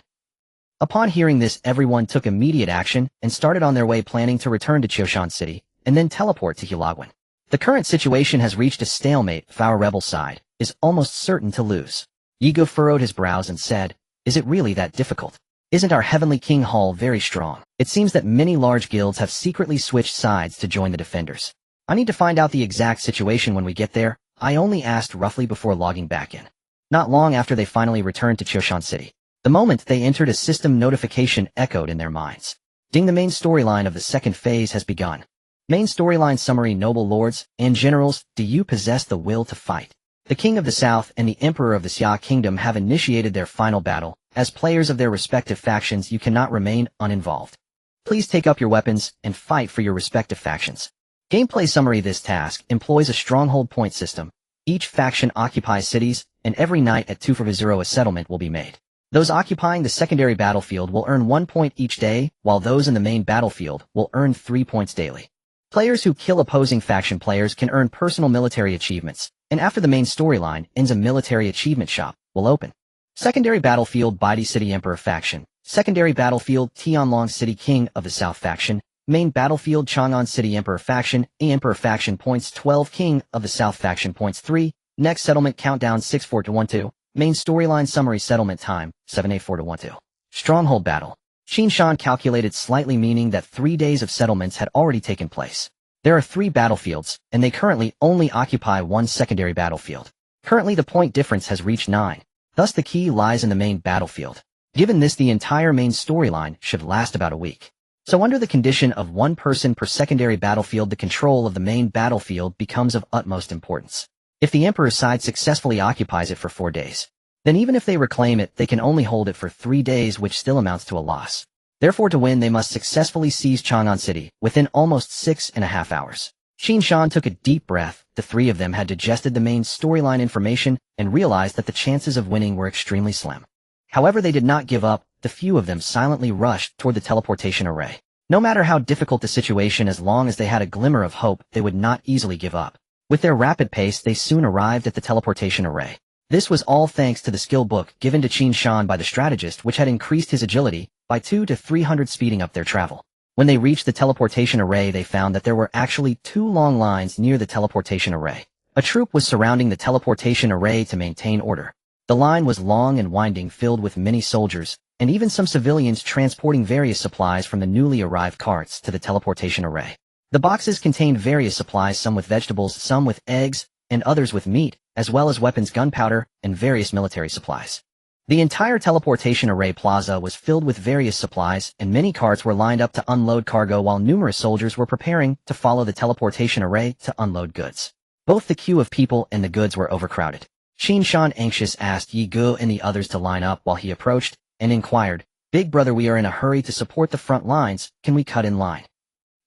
Upon hearing this, everyone took immediate action and started on their way, planning to return to Qoshan City and then teleport to Hulagwan. The current situation has reached a stalemate. If our rebel side is almost certain to lose. Yi Gu furrowed his brows and said, "Is it really that difficult? Isn't our Heavenly King Hall very strong? It seems that many large guilds have secretly switched sides to join the defenders. I need to find out the exact situation when we get there." I only asked roughly before logging back in. Not long after they finally returned to Qoshan City. The moment they entered, a system notification echoed in their minds. Ding, the main storyline of the second phase has begun. Main storyline summary: Noble lords and generals, do you possess the will to fight? The King of the South and the Emperor of the Xia Kingdom have initiated their final battle. As players of their respective factions, you cannot remain uninvolved. Please take up your weapons and fight for your respective factions. Gameplay summary: this task employs a stronghold point system. Each faction occupies cities, and every night at 2:0 a settlement will be made. Those occupying the secondary battlefield will earn 1 point each day, while those in the main battlefield will earn 3 points daily. Players who kill opposing faction players can earn personal military achievements, and after the main storyline ends a military achievement shop will open. Secondary Battlefield Baidi City Emperor Faction. Secondary Battlefield Tianlong City King of the South Faction. Main Battlefield Chang'an City Emperor Faction. Emperor Faction Points 12 King of the South Faction Points 3. Next Settlement Countdown 64-12. Main Storyline Summary Settlement Time 784-12. Stronghold Battle. Qin Shan calculated slightly, meaning that 3 days of settlements had already taken place. There are 3 battlefields, and they currently only occupy 1 secondary battlefield. Currently the point difference has reached 9. Thus the key lies in the main battlefield. Given this, the entire main storyline should last about a week. So under the condition of 1 person per secondary battlefield, the control of the main battlefield becomes of utmost importance. If the Emperor's side successfully occupies it for 4 days, then even if they reclaim it, they can only hold it for 3 days, which still amounts to a loss. Therefore, to win, they must successfully seize Chang'an City within almost 6.5 hours. Qin Shan took a deep breath. The 3 of them had digested the main storyline information and realized that the chances of winning were extremely slim. However, they did not give up. The few of them silently rushed toward the teleportation array. No matter how difficult the situation, as long as they had a glimmer of hope, they would not easily give up. With their rapid pace, they soon arrived at the teleportation array. This was all thanks to the skill book given to Qin Shan by the strategist, which had increased his agility by 200 to 300, speeding up their travel. When they reached the teleportation array, they found that there were actually 2 long lines near the teleportation array. A troop was surrounding the teleportation array to maintain order. The line was long and winding, filled with many soldiers, and even some civilians transporting various supplies from the newly arrived carts to the teleportation array. The boxes contained various supplies, some with vegetables, some with eggs, and others with meat, as well as weapons, gunpowder, and various military supplies. The entire teleportation array plaza was filled with various supplies, and many carts were lined up to unload cargo, while numerous soldiers were preparing to follow the teleportation array to unload goods. Both the queue of people and the goods were overcrowded. Qin Shan, anxious, asked Yi Gu and the others to line up while he approached and inquired, "Big brother, we are in a hurry to support the front lines. Can we cut in line?"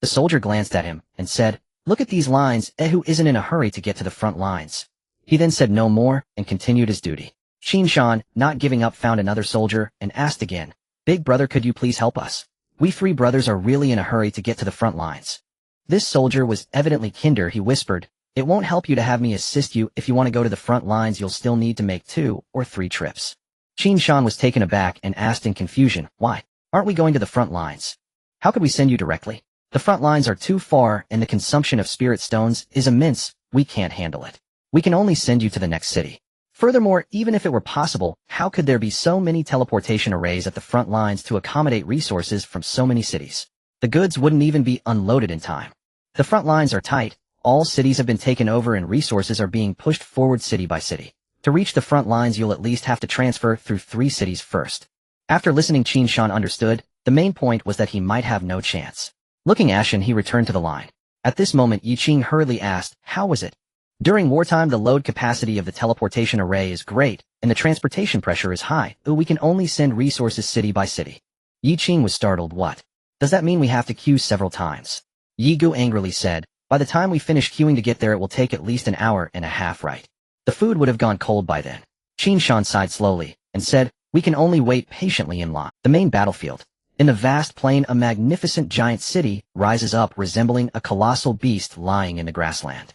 The soldier glanced at him and said, "Look at these lines. Who isn't in a hurry to get to the front lines?" He then said no more and continued his duty. Qin Shan, not giving up, found another soldier and asked again, "Big brother, could you please help us? We 3 brothers are really in a hurry to get to the front lines." This soldier was evidently Kinder. He whispered, "It won't help you to have me assist you. If you want to go to the front lines, you'll still need to make 2 or 3 trips. Qin Shan was taken aback and asked in confusion, "Why? Aren't we going to the front lines? How could we send you directly? The front lines are too far and the consumption of spirit stones is immense. We can't handle it. We can only send you to the next city. Furthermore, even if it were possible, how could there be so many teleportation arrays at the front lines to accommodate resources from so many cities? The goods wouldn't even be unloaded in time. The front lines are tight. All cities have been taken over and resources are being pushed forward city by city. To reach the front lines, you'll at least have to transfer through 3 cities first." After listening, Qin Shan understood. The main point was that he might have no chance. Looking ashen, he returned to the line. At this moment, Yi Qing hurriedly asked, "How was it? During wartime, the load capacity of the teleportation array is great, and the transportation pressure is high. We can only send resources city by city." Yi Qing was startled. "What? Does that mean we have to queue several times?" Yi Gu angrily said, "By the time we finish queuing to get there, it will take at least an hour and a half, right? The food would have gone cold by then." Qin Shan sighed slowly and said, "We can only wait patiently in line." The main battlefield. In the vast plain, a magnificent giant city rises up, resembling a colossal beast lying in the grassland.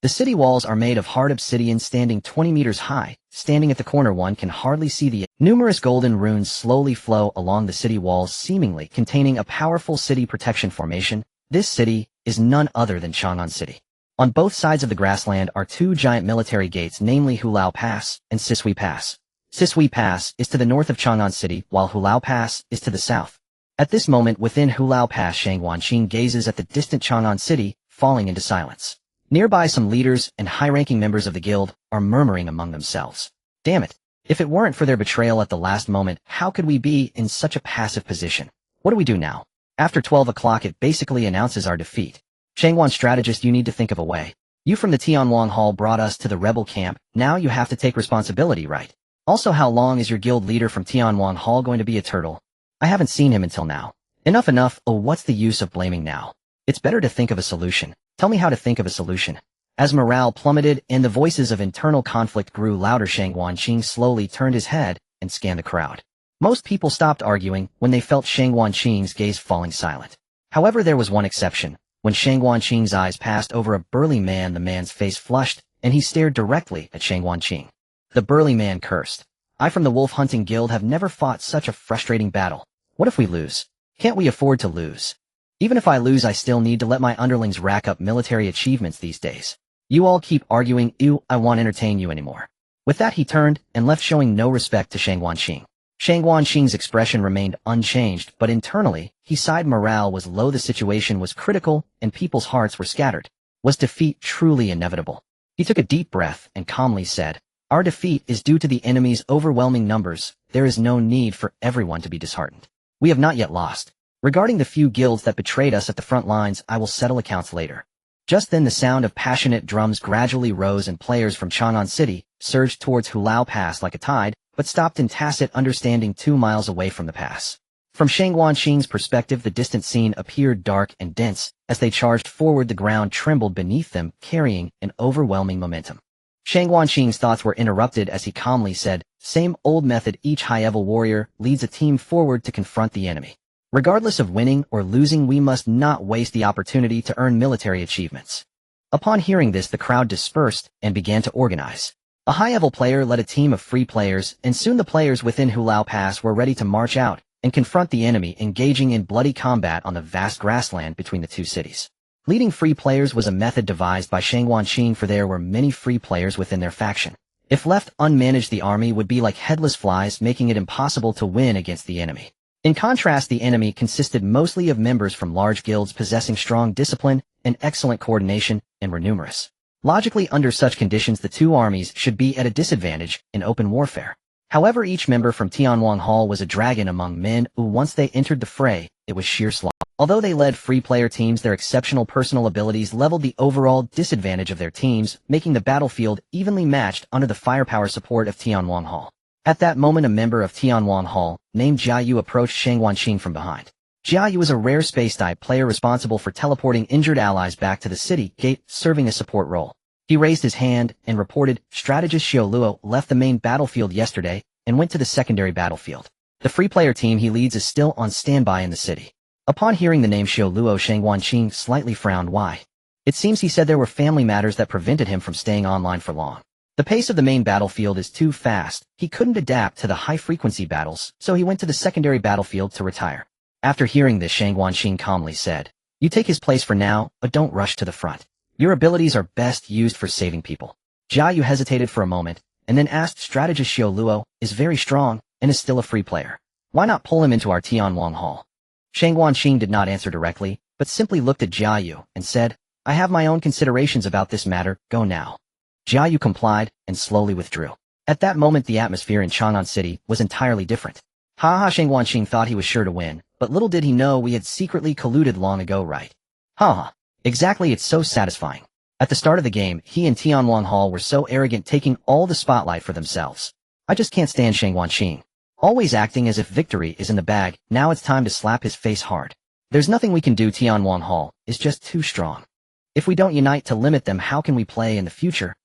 The city walls are made of hard obsidian, standing 20 meters high. Standing at the corner, one can hardly see the numerous golden runes slowly flow along the city walls, seemingly containing a powerful city protection formation. This city is none other than Chang'an City. On both sides of the grassland are 2 giant military gates, namely Hulao Pass and Sisui Pass. Sisui Pass is to the north of Chang'an City, while Hulao Pass is to the south. At this moment, within Hulao Pass, Shang Wanqing gazes at the distant Chang'an City, falling into silence. Nearby, some leaders and high-ranking members of the guild are murmuring among themselves. "Damn it! If it weren't for their betrayal at the last moment, how could we be in such a passive position? What do we do now? After 12 o'clock, it basically announces our defeat. Shangwan, strategist, you need to think of a way. You from the Tianwang Hall brought us to the rebel camp. Now you have to take responsibility, right? Also, how long is your guild leader from Tianwang Hall going to be a turtle? I haven't seen him until now. Enough. Oh, what's the use of blaming now? It's better to think of a solution. Tell me how to think of a solution." As morale plummeted and the voices of internal conflict grew louder, Shang Wanqing slowly turned his head and scanned the crowd. Most people stopped arguing when they felt Shang Wanqing's gaze falling silent. However, there was one exception. When Shang Guanqing's eyes passed over a burly man, the man's face flushed, and he stared directly at Shang Guanqing. The burly man cursed. I from the Wolf Hunting Guild have never fought such a frustrating battle. What if we lose? Can't we afford to lose? Even if I lose, I still need to let my underlings rack up military achievements these days. You all keep arguing, ew, I won't entertain you anymore. With that he turned and left, showing no respect to Shang Guanqing. Shang Guanqing's expression remained unchanged, but internally, he sighed. Morale was low, the situation was critical, and people's hearts were scattered. Was defeat truly inevitable? He took a deep breath and calmly said, "Our defeat is due to the enemy's overwhelming numbers. There is no need for everyone to be disheartened. We have not yet lost. Regarding the few guilds that betrayed us at the front lines, I will settle accounts later." Just then the sound of passionate drums gradually rose, and players from Chang'an City surged towards Hulao Pass like a tide, but stopped in tacit understanding 2 miles away from the pass. From Shang Guanqing's perspective, the distant scene appeared dark and dense. As they charged forward, the ground trembled beneath them, carrying an overwhelming momentum. Shang Guanqing's thoughts were interrupted as he calmly said, "Same old method, each high-level warrior leads a team forward to confront the enemy. Regardless of winning or losing, we must not waste the opportunity to earn military achievements." Upon hearing this, the crowd dispersed and began to organize. A high-level player led a team of free players, and soon the players within Hulao Pass were ready to march out and confront the enemy, engaging in bloody combat on the vast grassland between the two cities. Leading free players was a method devised by Shang Guanqing, for there were many free players within their faction. If left unmanaged, the army would be like headless flies, making it impossible to win against the enemy. In contrast, the enemy consisted mostly of members from large guilds possessing strong discipline and excellent coordination, and were numerous. Logically, under such conditions, the two armies should be at a disadvantage in open warfare. However, each member from Tianwang Hall was a dragon among men who, once they entered the fray, it was sheer slaughter. Although they led free player teams, their exceptional personal abilities leveled the overall disadvantage of their teams, making the battlefield evenly matched under the firepower support of Tianwang Hall. At that moment, a member of Tianwang Hall, named Jia Yu, approached Shang Guanqing from behind. Jia Yu was a rare space-type player responsible for teleporting injured allies back to the city gate, serving a support role. He raised his hand and reported, "Strategist Xiao Luo left the main battlefield yesterday and went to the secondary battlefield. The free player team he leads is still on standby in the city." Upon hearing the name Xiao Luo, Shang Guanqing slightly frowned. Why? It seems he said there were family matters that prevented him from staying online for long. The pace of the main battlefield is too fast. He couldn't adapt to the high-frequency battles, so he went to the secondary battlefield to retire. After hearing this, Shang Guanqing calmly said, "You take his place for now, but don't rush to the front. Your abilities are best used for saving people." Jia Yu hesitated for a moment, and then asked, "Strategist Xiao Luo is very strong and is still a free player. Why not pull him into our Tianwang Hall?" Shang Guanqing did not answer directly, but simply looked at Jia Yu and said, "I have my own considerations about this matter, go now." Jia Yu complied and slowly withdrew. At that moment, the atmosphere in Chang'an City was entirely different. Shang Guanqing thought he was sure to win, but little did he know we had secretly colluded long ago, right? Exactly, it's so satisfying. At the start of the game, he and Tianwang Hall were so arrogant, taking all the spotlight for themselves. I just can't stand Shang Guanqing. Always acting as if victory is in the bag. Now it's time to slap his face hard. There's nothing we can do. Tianwang Hall is just too strong. If we don't unite to limit them, how can we play in the future?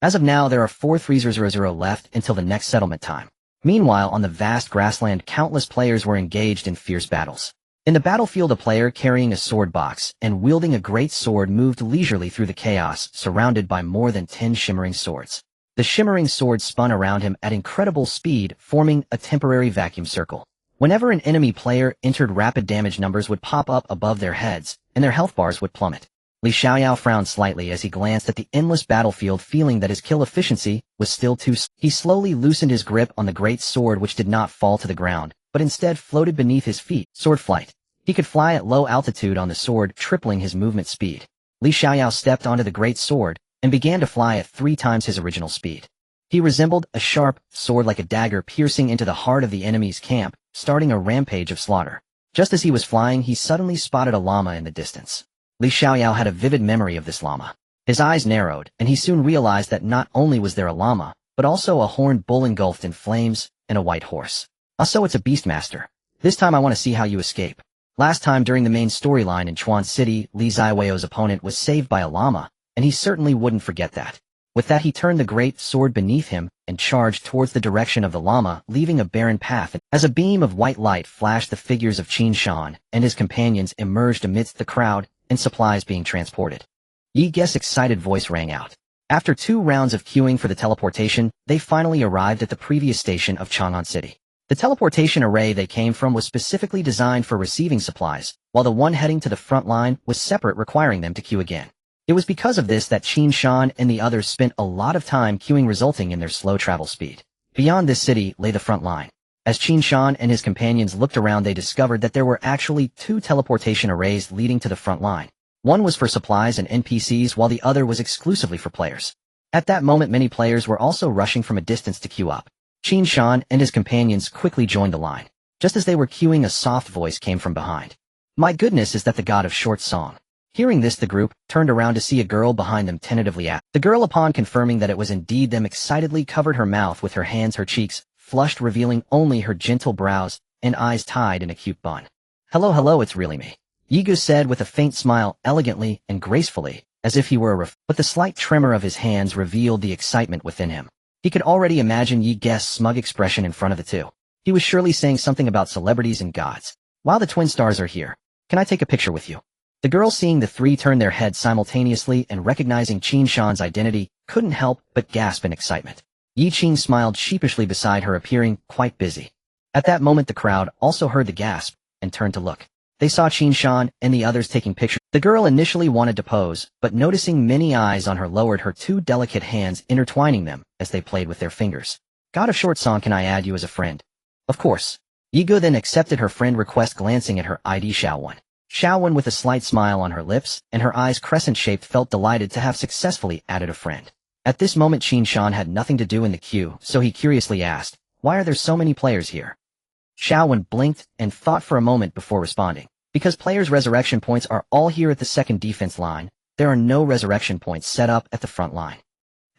As of now, there are 4,300 left until the next settlement time. Meanwhile, on the vast grassland, countless players were engaged in fierce battles. In the battlefield, a player carrying a sword box and wielding a great sword moved leisurely through the chaos, surrounded by more than 10 shimmering swords. The shimmering sword spun around him at incredible speed, forming a temporary vacuum circle. Whenever an enemy player entered, rapid damage numbers would pop up above their heads, and their health bars would plummet. Li Xiaoyao frowned slightly as he glanced at the endless battlefield, feeling that his kill efficiency was still too slow. He slowly loosened his grip on the great sword, which did not fall to the ground, but instead floated beneath his feet. Sword flight. He could fly at low altitude on the sword, tripling his movement speed. Li Xiaoyao stepped onto the great sword and began to fly at 3 times his original speed. He resembled a sharp sword, like a dagger, piercing into the heart of the enemy's camp, starting a rampage of slaughter. Just as he was flying, he suddenly spotted a llama in the distance. Li Xiaoyao had a vivid memory of this llama. His eyes narrowed, and he soon realized that not only was there a llama, but also a horned bull engulfed in flames and a white horse. So it's a beastmaster. This time I want to see how you escape. Last time during the main storyline in Chuan City, Li Ziweo's opponent was saved by a llama, and he certainly wouldn't forget that. With that, he turned the great sword beneath him and charged towards the direction of the llama, leaving a barren path. As a beam of white light flashed, the figures of Qin Shan and his companions emerged amidst the crowd, and supplies being transported. Yi Ge's excited voice rang out. After 2 rounds of queuing for the teleportation, they finally arrived at the previous station of Chang'an City. The teleportation array they came from was specifically designed for receiving supplies, while the one heading to the front line was separate, requiring them to queue again. It was because of this that Qin Shan and the others spent a lot of time queuing, resulting in their slow travel speed. Beyond this city lay the front line. As Qin Shan and his companions looked around, they discovered that there were actually 2 teleportation arrays leading to the front line. One was for supplies and NPCs, while the other was exclusively for players. At that moment, many players were also rushing from a distance to queue up. Qin Shan and his companions quickly joined the line. Just as they were queuing, a soft voice came from behind. "My goodness, is that the god of short song?" Hearing this, the group turned around to see a girl behind them tentatively asked. The girl, upon confirming that it was indeed them, excitedly covered her mouth with her hands, her cheeks flushed, revealing only her gentle brows and eyes tied in a cute bun. Hello, it's really me," Yigu said with a faint smile, elegantly and gracefully, as if he were but the slight tremor of his hands revealed the excitement within him. He could already imagine Yi Ge's smug expression in front of the 2. He was surely saying something about celebrities and gods. "While the twin stars are here, can I take a picture with you?" The girl, seeing the 3 turn their heads simultaneously and recognizing Qin Shan's identity, couldn't help but gasp in excitement. Yi Qing smiled sheepishly beside her, appearing quite busy. At that moment, the crowd also heard the gasp and turned to look. They saw Qin Shan and the others taking pictures. The girl initially wanted to pose, but noticing many eyes on her, lowered her 2 delicate hands, intertwining them as they played with their fingers. "God of short song, can I add you as a friend?" "Of course." Yigu then accepted her friend request, glancing at her ID Xiaowen. Xiaowen, with a slight smile on her lips and her eyes crescent-shaped, felt delighted to have successfully added a friend. At this moment, Qin Shan had nothing to do in the queue, so he curiously asked, "Why are there so many players here?" Xiaowen blinked and thought for a moment before responding. "Because players' resurrection points are all here at the second defense line. There are no resurrection points set up at the front line.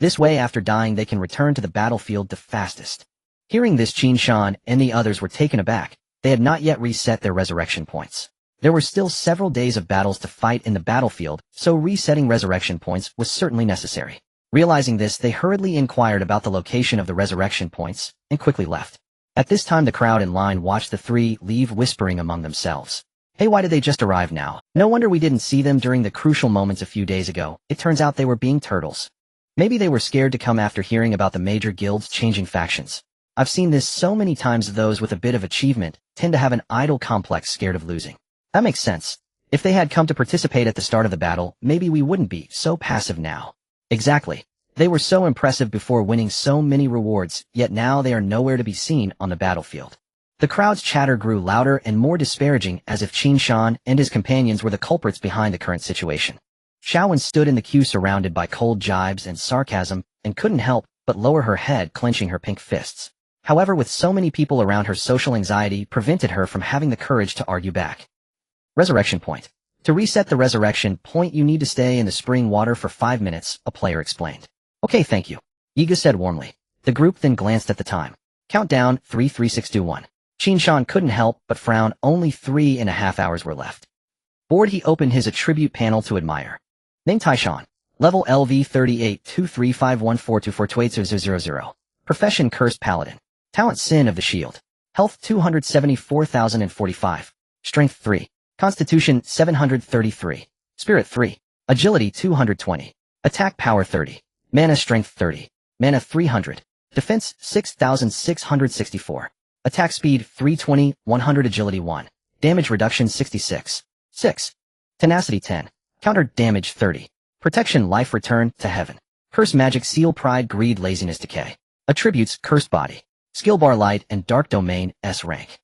This way, after dying, they can return to the battlefield the fastest." Hearing this, Qin Shan and the others were taken aback. They had not yet reset their resurrection points. There were still several days of battles to fight in the battlefield, so resetting resurrection points was certainly necessary. Realizing this, they hurriedly inquired about the location of the resurrection points and quickly left. At this time, the crowd in line watched the 3 leave, whispering among themselves. "Hey, why did they just arrive now? No wonder we didn't see them during the crucial moments a few days ago. It turns out they were being turtles. Maybe they were scared to come after hearing about the major guilds changing factions. I've seen this so many times. Those with a bit of achievement tend to have an idol complex, scared of losing. That makes sense. If they had come to participate at the start of the battle, maybe we wouldn't be so passive now." Exactly. They were so impressive before, winning so many rewards, yet now they are nowhere to be seen on the battlefield. The crowd's chatter grew louder and more disparaging, as if Qin Shan and his companions were the culprits behind the current situation. Xiaowen stood in the queue surrounded by cold jibes and sarcasm, and couldn't help but lower her head, clenching her pink fists. However, with so many people around her, social anxiety prevented her from having the courage to argue back. Resurrection point. To reset the resurrection point, you need to stay in the spring water for 5 minutes, a player explained. "Okay, thank you," Yiga said warmly. The group then glanced at the time. Countdown 33621. Qin Shan couldn't help but frown. Only 3.5 hours were left. Bored, he opened his attribute panel to admire. Name Taishan. Level LV 38235142428000. Profession Cursed Paladin. Talent Sin of the Shield. Health 274,045. Strength 3. Constitution 733. Spirit 3. Agility 220. Attack Power 30. Mana Strength 30. Mana 300. Defense 6,664. Attack Speed 320, 100 Agility 1. Damage Reduction 66. 6. Tenacity 10. Counter Damage 30. Protection Life Return to Heaven. Curse Magic Seal Pride Greed Laziness Decay. Attributes Cursed Body. Skill Bar Light and Dark Domain S rank.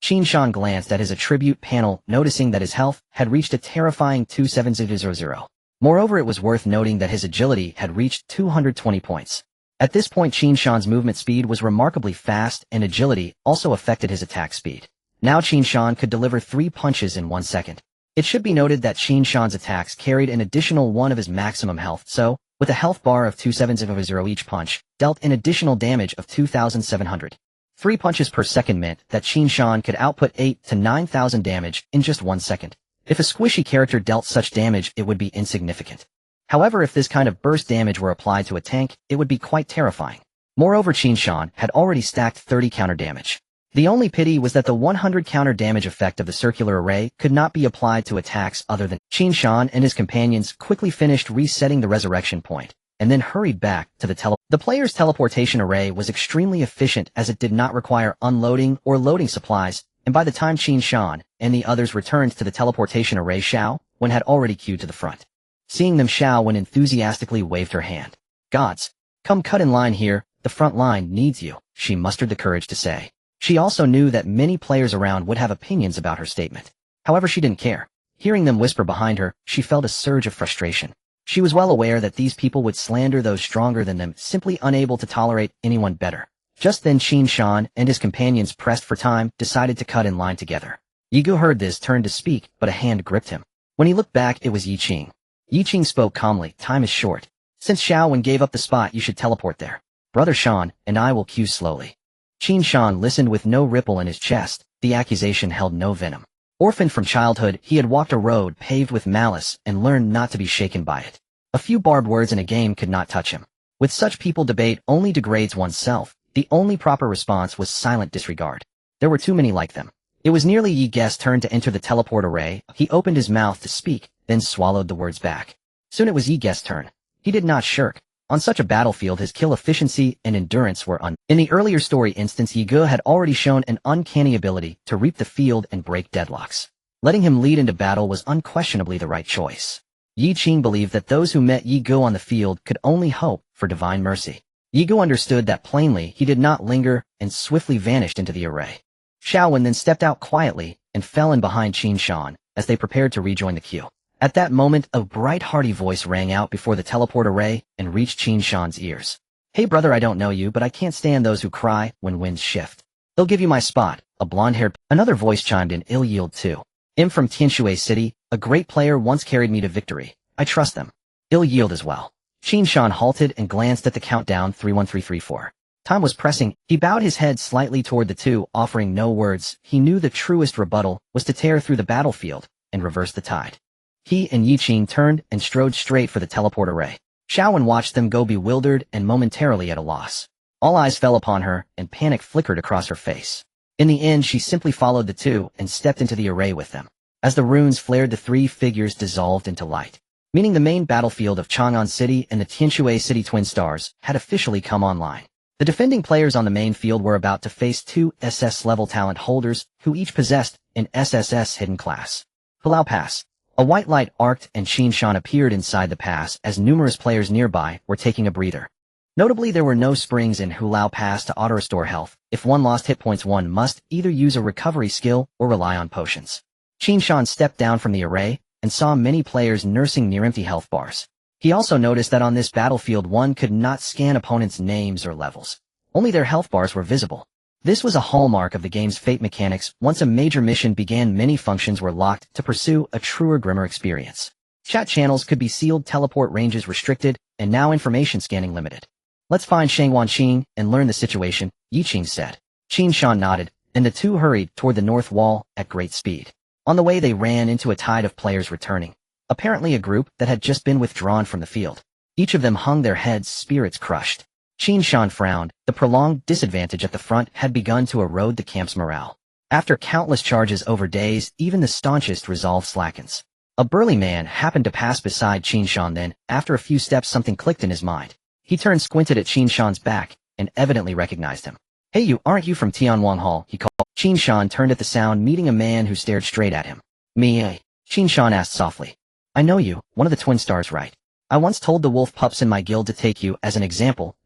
Qin Shan glanced at his attribute panel, noticing that his health had reached a terrifying 27000. Moreover, it was worth noting that his agility had reached 220 points. At this point, Qin Shan's movement speed was remarkably fast, and agility also affected his attack speed. Now Qin Shan could deliver 3 punches in 1 second. It should be noted that Qin Shan's attacks carried an additional 1 of his maximum health, so, with a health bar of 2700, each punch dealt an additional damage of 2,700. 3 punches per second meant that Qin Shan could output 8 to 9,000 damage in just 1 second. If a squishy character dealt such damage, it would be insignificant. However, if this kind of burst damage were applied to a tank, it would be quite terrifying. Moreover, Qin Shan had already stacked 30 counter damage. The only pity was that the 100 counter damage effect of the circular array could not be applied to attacks other than. Qin Shan and his companions quickly finished resetting the resurrection point, and then hurried back to the player's teleportation array was extremely efficient as it did not require unloading or loading supplies, and by the time Qin Shan and the others returned to the teleportation array, Xiao Wen had already queued to the front. Seeing them, Xiao Wen enthusiastically waved her hand. "Gods, come cut in line here, the front line needs you," she mustered the courage to say. She also knew that many players around would have opinions about her statement. However, she didn't care. Hearing them whisper behind her, she felt a surge of frustration. She was well aware that these people would slander those stronger than them, simply unable to tolerate anyone better. Just then Qin Shan and his companions, pressed for time, decided to cut in line together. Yi Gu heard this, turned to speak, but a hand gripped him. When he looked back, it was Yi Qing. Yi Qing spoke calmly, "Time is short. Since Xiao Wen gave up the spot, you should teleport there. Brother Shan and I will queue slowly." Qin Shan listened with no ripple in his chest. The accusation held no venom. Orphaned from childhood, he had walked a road paved with malice and learned not to be shaken by it. A few barbed words in a game could not touch him. With such people, debate only degrades oneself. The only proper response was silent disregard. There were too many like them. It was nearly Yi Gu's turn to enter the teleport array. He opened his mouth to speak, then swallowed the words back. Soon it was Yi Gu's turn. He did not shirk. On such a battlefield, his kill efficiency and endurance were In the earlier story instance, Yi Gu had already shown an uncanny ability to reap the field and break deadlocks. Letting him lead into battle was unquestionably the right choice. Yi Qing believed that those who met Yi Gu on the field could only hope for divine mercy. Yi Gu understood that plainly. He did not linger and swiftly vanished into the array. Xiao Wen then stepped out quietly and fell in behind Qin Shan as they prepared to rejoin the queue. At that moment, a bright, hearty voice rang out before the teleport array and reached Qin Shan's ears. "Hey brother, I don't know you, but I can't stand those who cry when winds shift. They'll give you my spot." A blonde-haired. Another voice chimed in, "Ill yield too. I'm from Tianshui City. A great player once carried me to victory. I trust them. Ill yield as well." Qin Shan halted and glanced at the countdown. 31334. Time was pressing. He bowed his head slightly toward the two, offering no words. He knew the truest rebuttal was to tear through the battlefield and reverse the tide. He and Yi Qing turned and strode straight for the teleport array. Xiao Wen watched them go, bewildered and momentarily at a loss. All eyes fell upon her, and panic flickered across her face. In the end, she simply followed the two and stepped into the array with them. As the runes flared, the three figures dissolved into light, meaning the main battlefield of Chang'an City and the Tianshui City Twin Stars had officially come online. The defending players on the main field were about to face two SS-level talent holders who each possessed an SSS hidden class. Hulao Pass. A white light arced and Qin Shan appeared inside the pass as numerous players nearby were taking a breather. Notably, there were no springs in Hulao Pass to auto-restore health. If one lost hit points, one must either use a recovery skill or rely on potions. Qin Shan stepped down from the array and saw many players nursing near-empty health bars. He also noticed that on this battlefield one could not scan opponents' names or levels. Only their health bars were visible. This was a hallmark of the game's fate mechanics. Once a major mission began, many functions were locked to pursue a truer, grimmer experience. Chat channels could be sealed, teleport ranges restricted, and now information scanning limited. "Let's find Shang Wanqing and learn the situation," Yi Qing said. Qin Shan nodded, and the two hurried toward the north wall at great speed. On the way, they ran into a tide of players returning, apparently a group that had just been withdrawn from the field. Each of them hung their heads, spirits crushed. Qin Shan frowned. The prolonged disadvantage at the front had begun to erode the camp's morale. After countless charges over days, even the staunchest resolve slackens. A burly man happened to pass beside Qin Shan. Then, after a few steps, something clicked in his mind. He turned, squinted at Qin Shan's back, and evidently recognized him. "Hey you, aren't you from Tianwang Hall?" he called. Qin Shan turned at the sound, meeting a man who stared straight at him. "Me?" Qin Shan asked softly. "I know you, one of the Twin Stars, right? I once told the wolf pups in my guild to take you as an example."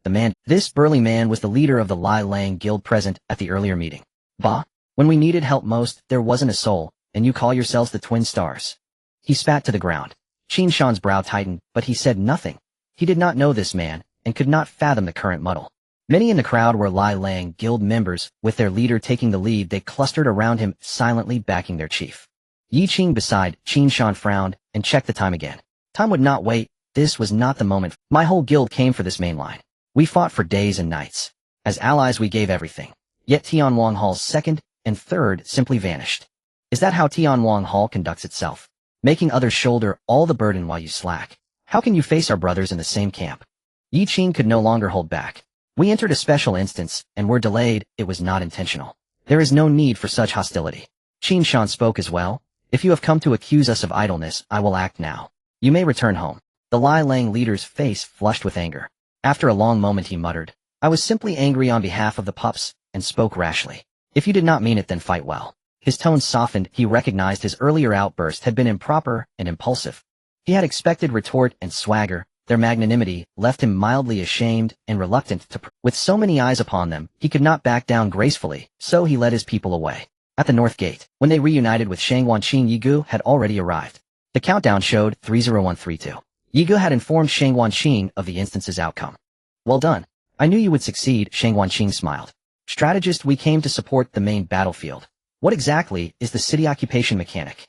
This burly man was the leader of the Lai Lang guild present at the earlier meeting. "Bah, when we needed help most, there wasn't a soul, and you call yourselves the Twin Stars." He spat to the ground. Qin Shan's brow tightened, but he said nothing. He did not know this man, and could not fathom the current muddle. Many in the crowd were Lai Lang guild members. With their leader taking the lead, they clustered around him, silently backing their chief. Yi Qing beside Qin Shan frowned and checked the time again. Time would not wait. This was not the moment. "My whole guild came for this main line. We fought for days and nights. As allies, we gave everything. Yet Tianwang Hall's second and third simply vanished. Is that how Tianwang Hall conducts itself? Making others shoulder all the burden while you slack? How can you face our brothers in the same camp?" Yi Qing could no longer hold back. "We entered a special instance, and were delayed. It was not intentional. There is no need for such hostility. Qin Shan spoke as well. If you have come to accuse us of idleness, I will act now. You may return home. The Lai Lang leader's face flushed with anger. After a long moment he muttered, I was simply angry on behalf of the pups, and spoke rashly. If you did not mean it, then fight well. His tone softened. He recognized his earlier outburst had been improper and impulsive. He had expected retort and swagger. Their magnanimity left him mildly ashamed and reluctant to. With so many eyes upon them, he could not back down gracefully, so he led his people away. At the north gate, when they reunited with Shangwanqing, Yigu had already arrived. The countdown showed 30132. Yigu had informed Shangwanqing of the instance's outcome. Well done. I knew you would succeed, Shangwanqing smiled. Strategist, we came to support the main battlefield. What exactly is the city occupation mechanic?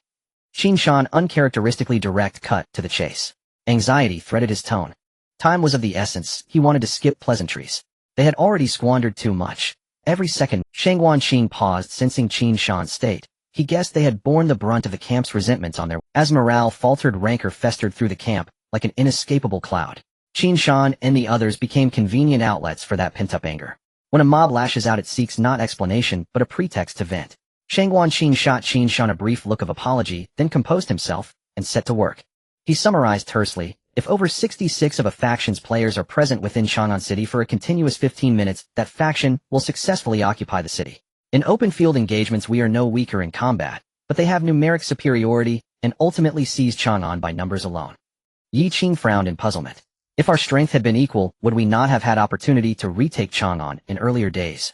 Qin Shan uncharacteristically direct cut to the chase. Anxiety threaded his tone. Time was of the essence. He wanted to skip pleasantries. They had already squandered too much. Every second, Shangwanqing paused, sensing Qin Shan's state. He guessed they had borne the brunt of the camp's resentments on their. As morale faltered, rancor festered through the camp, like an inescapable cloud. Qin Shan and the others became convenient outlets for that pent-up anger. When a mob lashes out, it seeks not explanation, but a pretext to vent. Shangwanqing shot Qin Shan a brief look of apology, then composed himself, and set to work. He summarized tersely, if over 66 of a faction's players are present within Chang'an City for a continuous 15 minutes, that faction will successfully occupy the city. In open field engagements we are no weaker in combat, but they have numeric superiority, and ultimately seize Chang'an by numbers alone. Yi Qing frowned in puzzlement. If our strength had been equal, would we not have had opportunity to retake Chang'an in earlier days?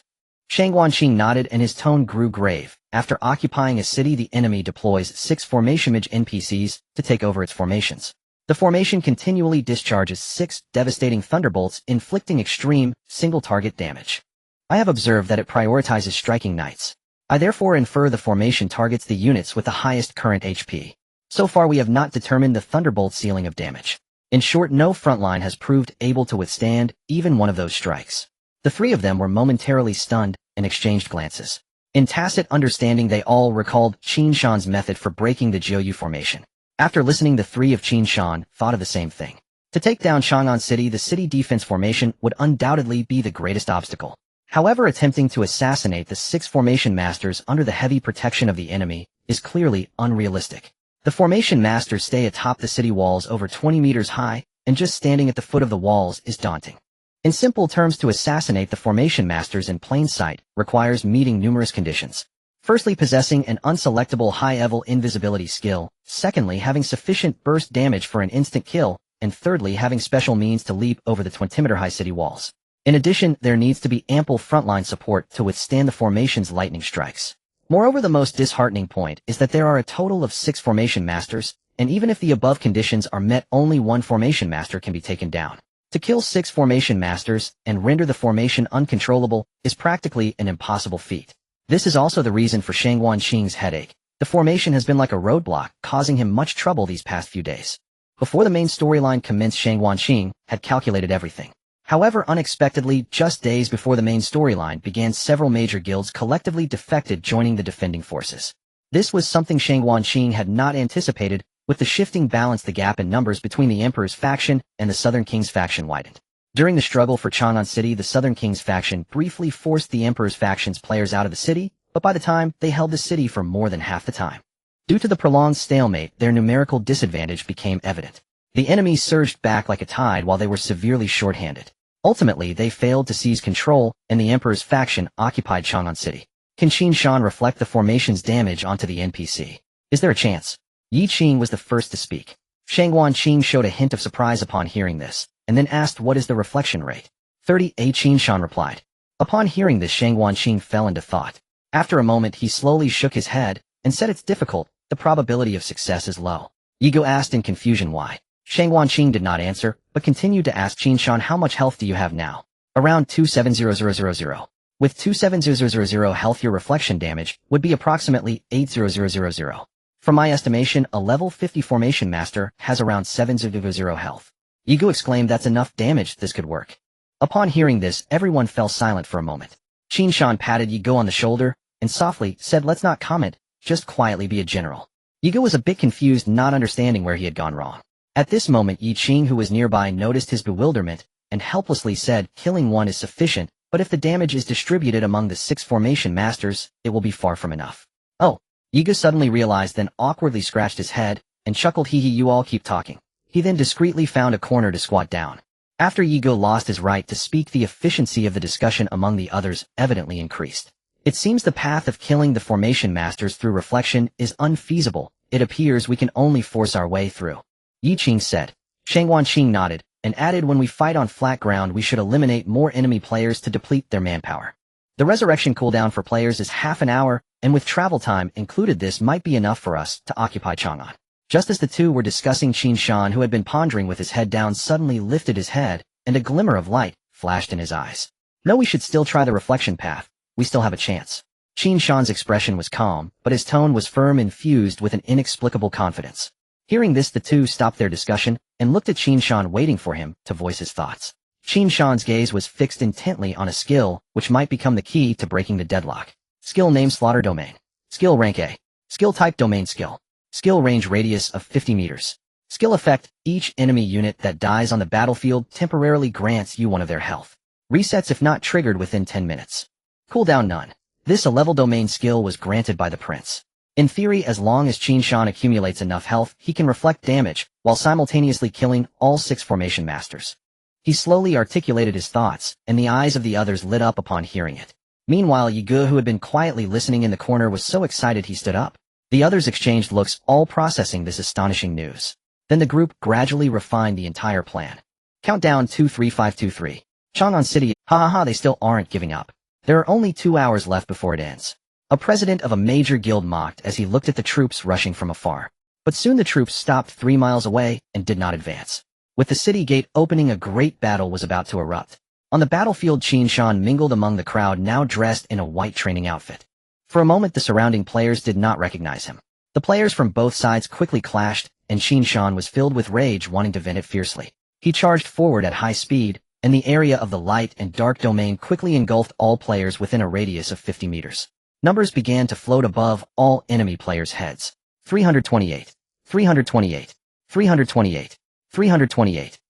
Shangwanqing nodded and his tone grew grave. After occupying a city, the enemy deploys 6 formation-image NPCs to take over its formations. The formation continually discharges 6 devastating thunderbolts, inflicting extreme, single-target damage. I have observed that it prioritizes striking knights. I therefore infer the formation targets the units with the highest current HP. So far we have not determined the thunderbolt ceiling of damage. In short, no frontline has proved able to withstand even one of those strikes. The 3 of them were momentarily stunned and exchanged glances. In tacit understanding, they all recalled Qin Shan's method for breaking the Jiuyu formation. After listening, the 3 of Qin Shan thought of the same thing. To take down Chang'an City, the city defense formation would undoubtedly be the greatest obstacle. However, attempting to assassinate the 6 formation masters under the heavy protection of the enemy is clearly unrealistic. The formation masters stay atop the city walls over 20 meters high, and just standing at the foot of the walls is daunting. In simple terms, to assassinate the formation masters in plain sight requires meeting numerous conditions. Firstly, possessing an unselectable high-level invisibility skill. Secondly, having sufficient burst damage for an instant kill. And thirdly, having special means to leap over the 20-meter-high city walls. In addition, there needs to be ample frontline support to withstand the formation's lightning strikes. Moreover, the most disheartening point is that there are a total of 6 formation masters, and even if the above conditions are met, only 1 formation master can be taken down. To kill 6 formation masters and render the formation uncontrollable is practically an impossible feat. This is also the reason for Shangwanqing's headache. The formation has been like a roadblock, causing him much trouble these past few days. Before the main storyline commenced, Shangwanqing had calculated everything. However, unexpectedly, just days before the main storyline began, several major guilds collectively defected, joining the defending forces. This was something Shangwanqing had not anticipated. With the shifting balance, the gap in numbers between the Emperor's faction and the Southern King's faction widened. During the struggle for Chang'an City, the Southern King's faction briefly forced the Emperor's faction's players out of the city, but by the time they held the city for more than half the time. Due to the prolonged stalemate, their numerical disadvantage became evident. The enemy surged back like a tide while they were severely short-handed. Ultimately, they failed to seize control, and the Emperor's faction occupied Chang'an City. Can Qin Shan reflect the formation's damage onto the NPC? Is there a chance? Yi Qing was the first to speak. Shangwanqing showed a hint of surprise upon hearing this, and then asked, what is the reflection rate? 38, Qin Shan replied. Upon hearing this, Shangwanqing fell into thought. After a moment, he slowly shook his head, and said, it's difficult, the probability of success is low. Yigo asked in confusion why. Shangwanqing did not answer, but continued to ask Qin Shan, how much health do you have now? Around 270000. With 270000 health, your reflection damage would be approximately 80000. From my estimation, a level 50 formation master has around 700 health. Yigo exclaimed, that's enough damage, this could work. Upon hearing this, everyone fell silent for a moment. Qin Shan patted Yigo on the shoulder, and softly said, let's not comment, just quietly be a general. Yigo was a bit confused, not understanding where he had gone wrong. At this moment, Yi Qing, who was nearby, noticed his bewilderment, and helplessly said, killing one is sufficient, but if the damage is distributed among the 6 formation masters, it will be far from enough. Oh, Yiga suddenly realized, then awkwardly scratched his head and chuckled, hee hee, you all keep talking. He then discreetly found a corner to squat down. After Yiga lost his right to speak, the efficiency of the discussion among the others evidently increased. It seems the path of killing the formation masters through reflection is unfeasible. It appears we can only force our way through. Yi Qing said. Shang Wanqing nodded and added, when we fight on flat ground we should eliminate more enemy players to deplete their manpower. The resurrection cooldown for players is half an hour, and with travel time included this might be enough for us to occupy Chang'an. Just as the two were discussing, Qin Shan, who had been pondering with his head down, suddenly lifted his head, and a glimmer of light flashed in his eyes. No, we should still try the reflection path. We still have a chance. Qin Shan's expression was calm, but his tone was firm, infused with an inexplicable confidence. Hearing this, the two stopped their discussion and looked at Qin Shan, waiting for him to voice his thoughts. Qin Shan's gaze was fixed intently on a skill which might become the key to breaking the deadlock. Skill name: Slaughter Domain. Skill rank A. Skill type: Domain Skill. Skill range: radius of 50 meters. Skill effect: each enemy unit that dies on the battlefield temporarily grants you 1 of their health. Resets if not triggered within 10 minutes. Cooldown: none. This A-level domain skill was granted by the prince. In theory, as long as Qin Shan accumulates enough health, he can reflect damage while simultaneously killing all 6 formation masters. He slowly articulated his thoughts, and the eyes of the others lit up upon hearing it. Meanwhile, Yiga, who had been quietly listening in the corner, was so excited he stood up. The others exchanged looks, all processing this astonishing news. Then the group gradually refined the entire plan. Countdown 23523. Chang'an City. Ha ha ha, they still aren't giving up. There are only 2 hours left before it ends. A president of a major guild mocked as he looked at the troops rushing from afar. But soon the troops stopped 3 miles away and did not advance. With the city gate opening, a great battle was about to erupt. On the battlefield, Qin Shan mingled among the crowd, now dressed in a white training outfit. For a moment the surrounding players did not recognize him. The players from both sides quickly clashed, and Qin Shan was filled with rage, wanting to vent it fiercely. He charged forward at high speed, and the area of the light and dark domain quickly engulfed all players within a radius of 50 meters. Numbers began to float above all enemy players' heads. 328. 328. 328. 328.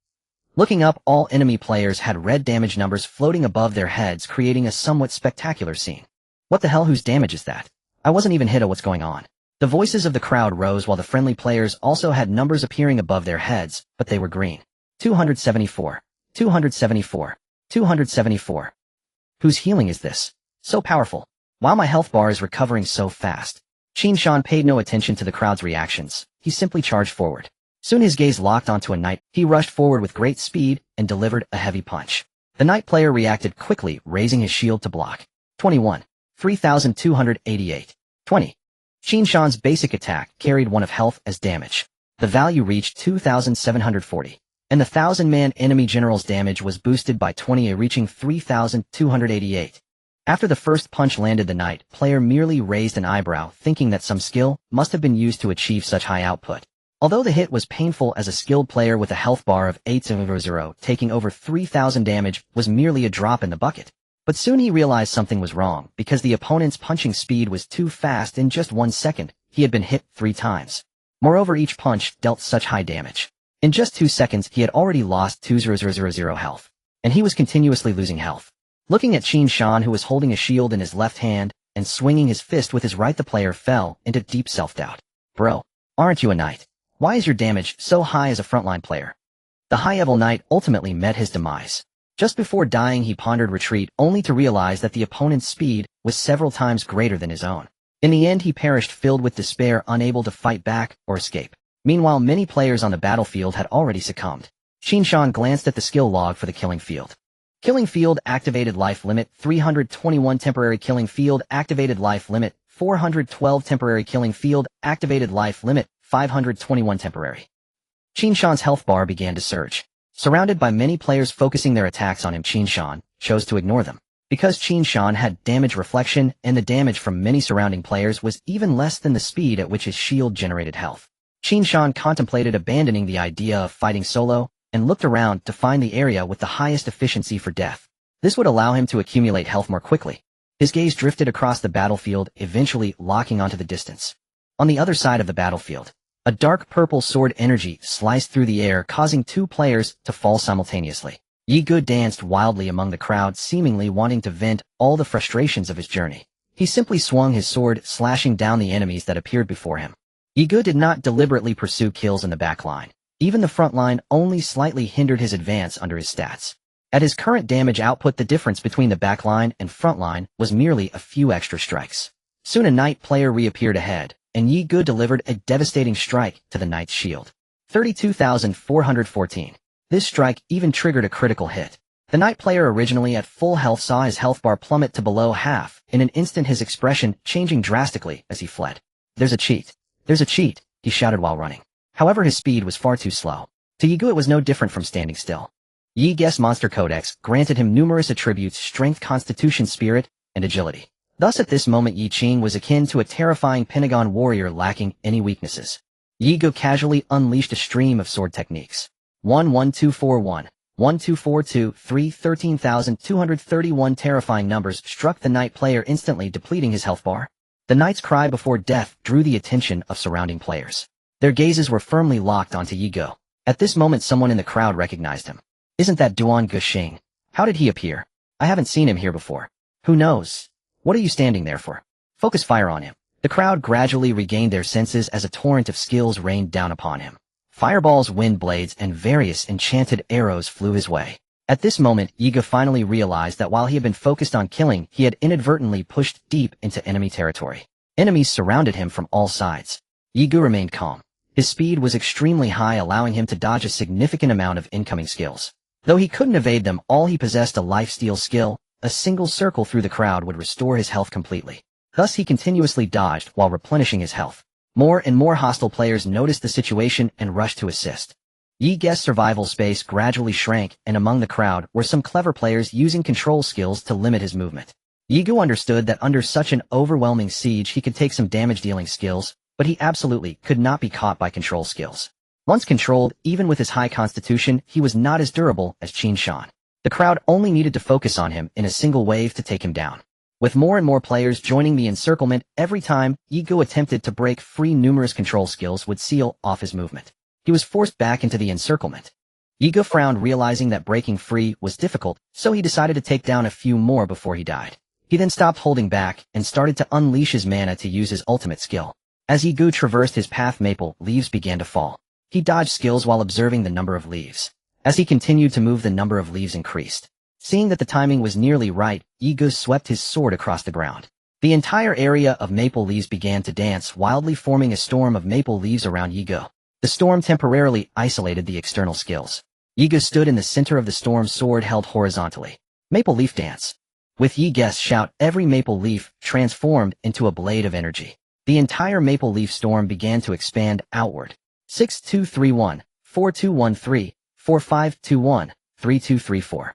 Looking up, all enemy players had red damage numbers floating above their heads, creating a somewhat spectacular scene. What the hell, whose damage is that? I wasn't even hit. What's going on? The voices of the crowd rose while the friendly players also had numbers appearing above their heads, but they were green. 274. 274. 274. Whose healing is this? So powerful. While my health bar is recovering so fast. Qin Shan paid no attention to the crowd's reactions. He simply charged forward. Soon his gaze locked onto a knight. He rushed forward with great speed and delivered a heavy punch. The knight player reacted quickly, raising his shield to block. 21. 3,288. 20. Qin Shan's basic attack carried 1 of health as damage. The value reached 2,740. And the 1,000-man enemy general's damage was boosted by 20, reaching 3,288. After the first punch landed, the knight player merely raised an eyebrow, thinking that some skill must have been used to achieve such high output. Although the hit was painful, as a skilled player with a health bar of 800 taking over 3,000 damage was merely a drop in the bucket. But soon he realized something was wrong, because the opponent's punching speed was too fast. In just 1 second, he had been hit 3 times. Moreover, each punch dealt such high damage. In just 2 seconds, he had already lost 2,000 health. And he was continuously losing health. Looking at Qin Shan, who was holding a shield in his left hand and swinging his fist with his right, the player fell into deep self-doubt. Bro, aren't you a knight? Why is your damage so high as a frontline player? The high-level knight ultimately met his demise. Just before dying, he pondered retreat, only to realize that the opponent's speed was several times greater than his own. In the end, he perished, filled with despair, unable to fight back or escape. Meanwhile, many players on the battlefield had already succumbed. Qin Shan glanced at the skill log for the killing field. Killing field activated life limit 321, temporary killing field activated life limit 412, temporary killing field activated life limit 521, temporary. Qin Shan's health bar began to surge. Surrounded by many players focusing their attacks on him, Qin Shan chose to ignore them. Because Qin Shan had damage reflection, and the damage from many surrounding players was even less than the speed at which his shield generated health. Qin Shan contemplated abandoning the idea of fighting solo, and looked around to find the area with the highest efficiency for death. This would allow him to accumulate health more quickly. His gaze drifted across the battlefield, eventually locking onto the distance. On the other side of the battlefield, a dark purple sword energy sliced through the air, causing 2 players to fall simultaneously. Yi Ge danced wildly among the crowd, seemingly wanting to vent all the frustrations of his journey. He simply swung his sword, slashing down the enemies that appeared before him. Yi Ge did not deliberately pursue kills in the back line. Even the front line only slightly hindered his advance under his stats. At his current damage output, the difference between the back line and front line was merely a few extra strikes. Soon a knight player reappeared ahead, and Yi Ge delivered a devastating strike to the knight's shield. 32,414. This strike even triggered a critical hit. The knight player, originally at full health, saw his health bar plummet to below half, in an instant, his expression changing drastically as he fled. "There's a cheat. There's a cheat," he shouted while running. However, his speed was far too slow. To Yi Ge, it was no different from standing still. Yi Ge's monster codex granted him numerous attributes: strength, constitution, spirit, and agility. Thus at this moment Yi Qin was akin to a terrifying Pentagon warrior lacking any weaknesses. Yi Ge casually unleashed a stream of sword techniques. 1-1-2-4-1, 1-2-4-2-3, 13,231 terrifying numbers struck the knight player, instantly depleting his health bar. The knight's cry before death drew the attention of surrounding players. Their gazes were firmly locked onto Yi Ge. At this moment someone in the crowd recognized him. "Isn't that Duan Guxing? How did he appear? I haven't seen him here before." "Who knows? What are you standing there for? Focus fire on him." The crowd gradually regained their senses as a torrent of skills rained down upon him. Fireballs, wind blades, and various enchanted arrows flew his way. At this moment, Yi Ge finally realized that while he had been focused on killing, he had inadvertently pushed deep into enemy territory. Enemies surrounded him from all sides. Yi Ge remained calm. His speed was extremely high, allowing him to dodge a significant amount of incoming skills. Though he couldn't evade them all, he possessed a lifesteal skill. A single circle through the crowd would restore his health completely. Thus he continuously dodged while replenishing his health. More and more hostile players noticed the situation and rushed to assist. Yi Ge's survival space gradually shrank, and among the crowd were some clever players using control skills to limit his movement. Yi Ge understood that under such an overwhelming siege he could take some damage-dealing skills, but he absolutely could not be caught by control skills. Once controlled, even with his high constitution, he was not as durable as Qin Shan. The crowd only needed to focus on him in a single wave to take him down. With more and more players joining the encirclement, every time Yi Ge attempted to break free, numerous control skills would seal off his movement. He was forced back into the encirclement. Yi Ge frowned, realizing that breaking free was difficult, so he decided to take down a few more before he died. He then stopped holding back and started to unleash his mana to use his ultimate skill. As Yi Ge traversed his path, maple leaves began to fall. He dodged skills while observing the number of leaves. As he continued to move, the number of leaves increased. Seeing that the timing was nearly right, Yi Ge swept his sword across the ground. The entire area of maple leaves began to dance wildly, forming a storm of maple leaves around Yi Ge. The storm temporarily isolated the external skills. Yi Ge stood in the center of the storm, sword held horizontally. Maple leaf dance. With Yi Ge's shout, every maple leaf transformed into a blade of energy. The entire maple leaf storm began to expand outward. 6231, 4213, 4521, 3234.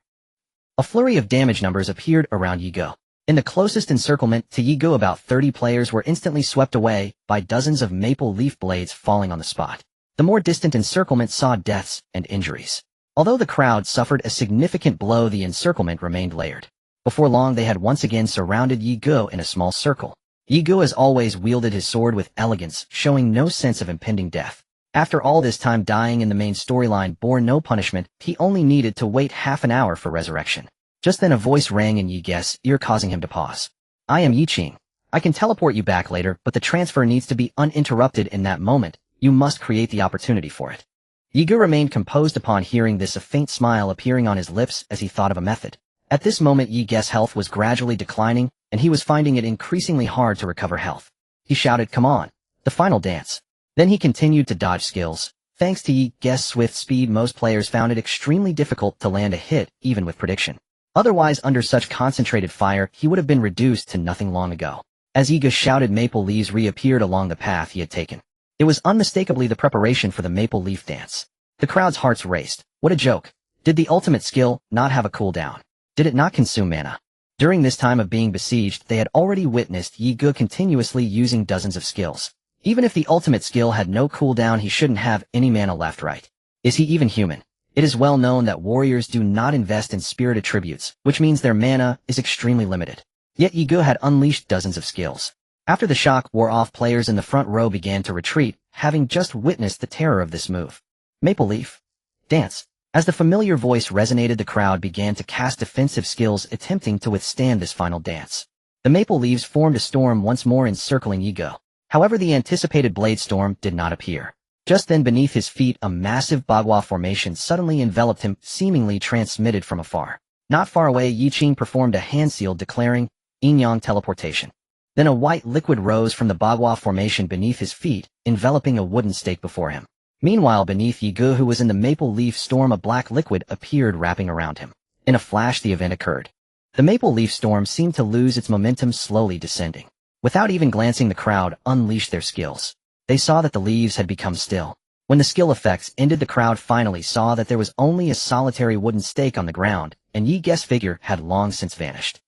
A flurry of damage numbers appeared around Yi Ge. In the closest encirclement to Yi Ge, about 30 players were instantly swept away by dozens of maple leaf blades falling on the spot. The more distant encirclement saw deaths and injuries. Although the crowd suffered a significant blow, the encirclement remained layered. Before long, they had once again surrounded Yi Ge in a small circle. Yi Ge, as always, wielded his sword with elegance, showing no sense of impending death. After all this time, dying in the main storyline bore no punishment. He only needed to wait half an hour for resurrection. Just then a voice rang in Yi Ge's ear, causing him to pause. "I am Yi Qin. I can teleport you back later, but the transfer needs to be uninterrupted in that moment. You must create the opportunity for it." Yi Ge remained composed upon hearing this, a faint smile appearing on his lips as he thought of a method. At this moment, Yi Ge's health was gradually declining, and he was finding it increasingly hard to recover health. He shouted, "Come on, the final dance." Then he continued to dodge skills. Thanks to Yi Ge's swift speed, most players found it extremely difficult to land a hit, even with prediction. Otherwise, under such concentrated fire, he would have been reduced to nothing long ago. As Yi Ge shouted, maple leaves reappeared along the path he had taken. It was unmistakably the preparation for the maple leaf dance. The crowd's hearts raced. What a joke. Did the ultimate skill not have a cooldown? Did it not consume mana? During this time of being besieged, they had already witnessed Yi Ge continuously using dozens of skills. Even if the ultimate skill had no cooldown, he shouldn't have any mana left, right? Is he even human? It is well known that warriors do not invest in spirit attributes, which means their mana is extremely limited. Yet Yi Ge had unleashed dozens of skills. After the shock wore off, players in the front row began to retreat, having just witnessed the terror of this move. Maple leaf dance. As the familiar voice resonated, the crowd began to cast defensive skills attempting to withstand this final dance. The maple leaves formed a storm once more encircling Yigo. However, the anticipated blade storm did not appear. Just then beneath his feet a massive bagua formation suddenly enveloped him, seemingly transmitted from afar. Not far away, Yi Qing performed a hand seal declaring, Yin-Yang teleportation. Then a white liquid rose from the bagua formation beneath his feet, enveloping a wooden stake before him. Meanwhile, beneath Yi Ge, who was in the maple leaf storm, a black liquid appeared wrapping around him. In a flash, the event occurred. The maple leaf storm seemed to lose its momentum, slowly descending. Without even glancing, the crowd unleashed their skills. They saw that the leaves had become still. When the skill effects ended, the crowd finally saw that there was only a solitary wooden stake on the ground, and Yi Ge's figure had long since vanished.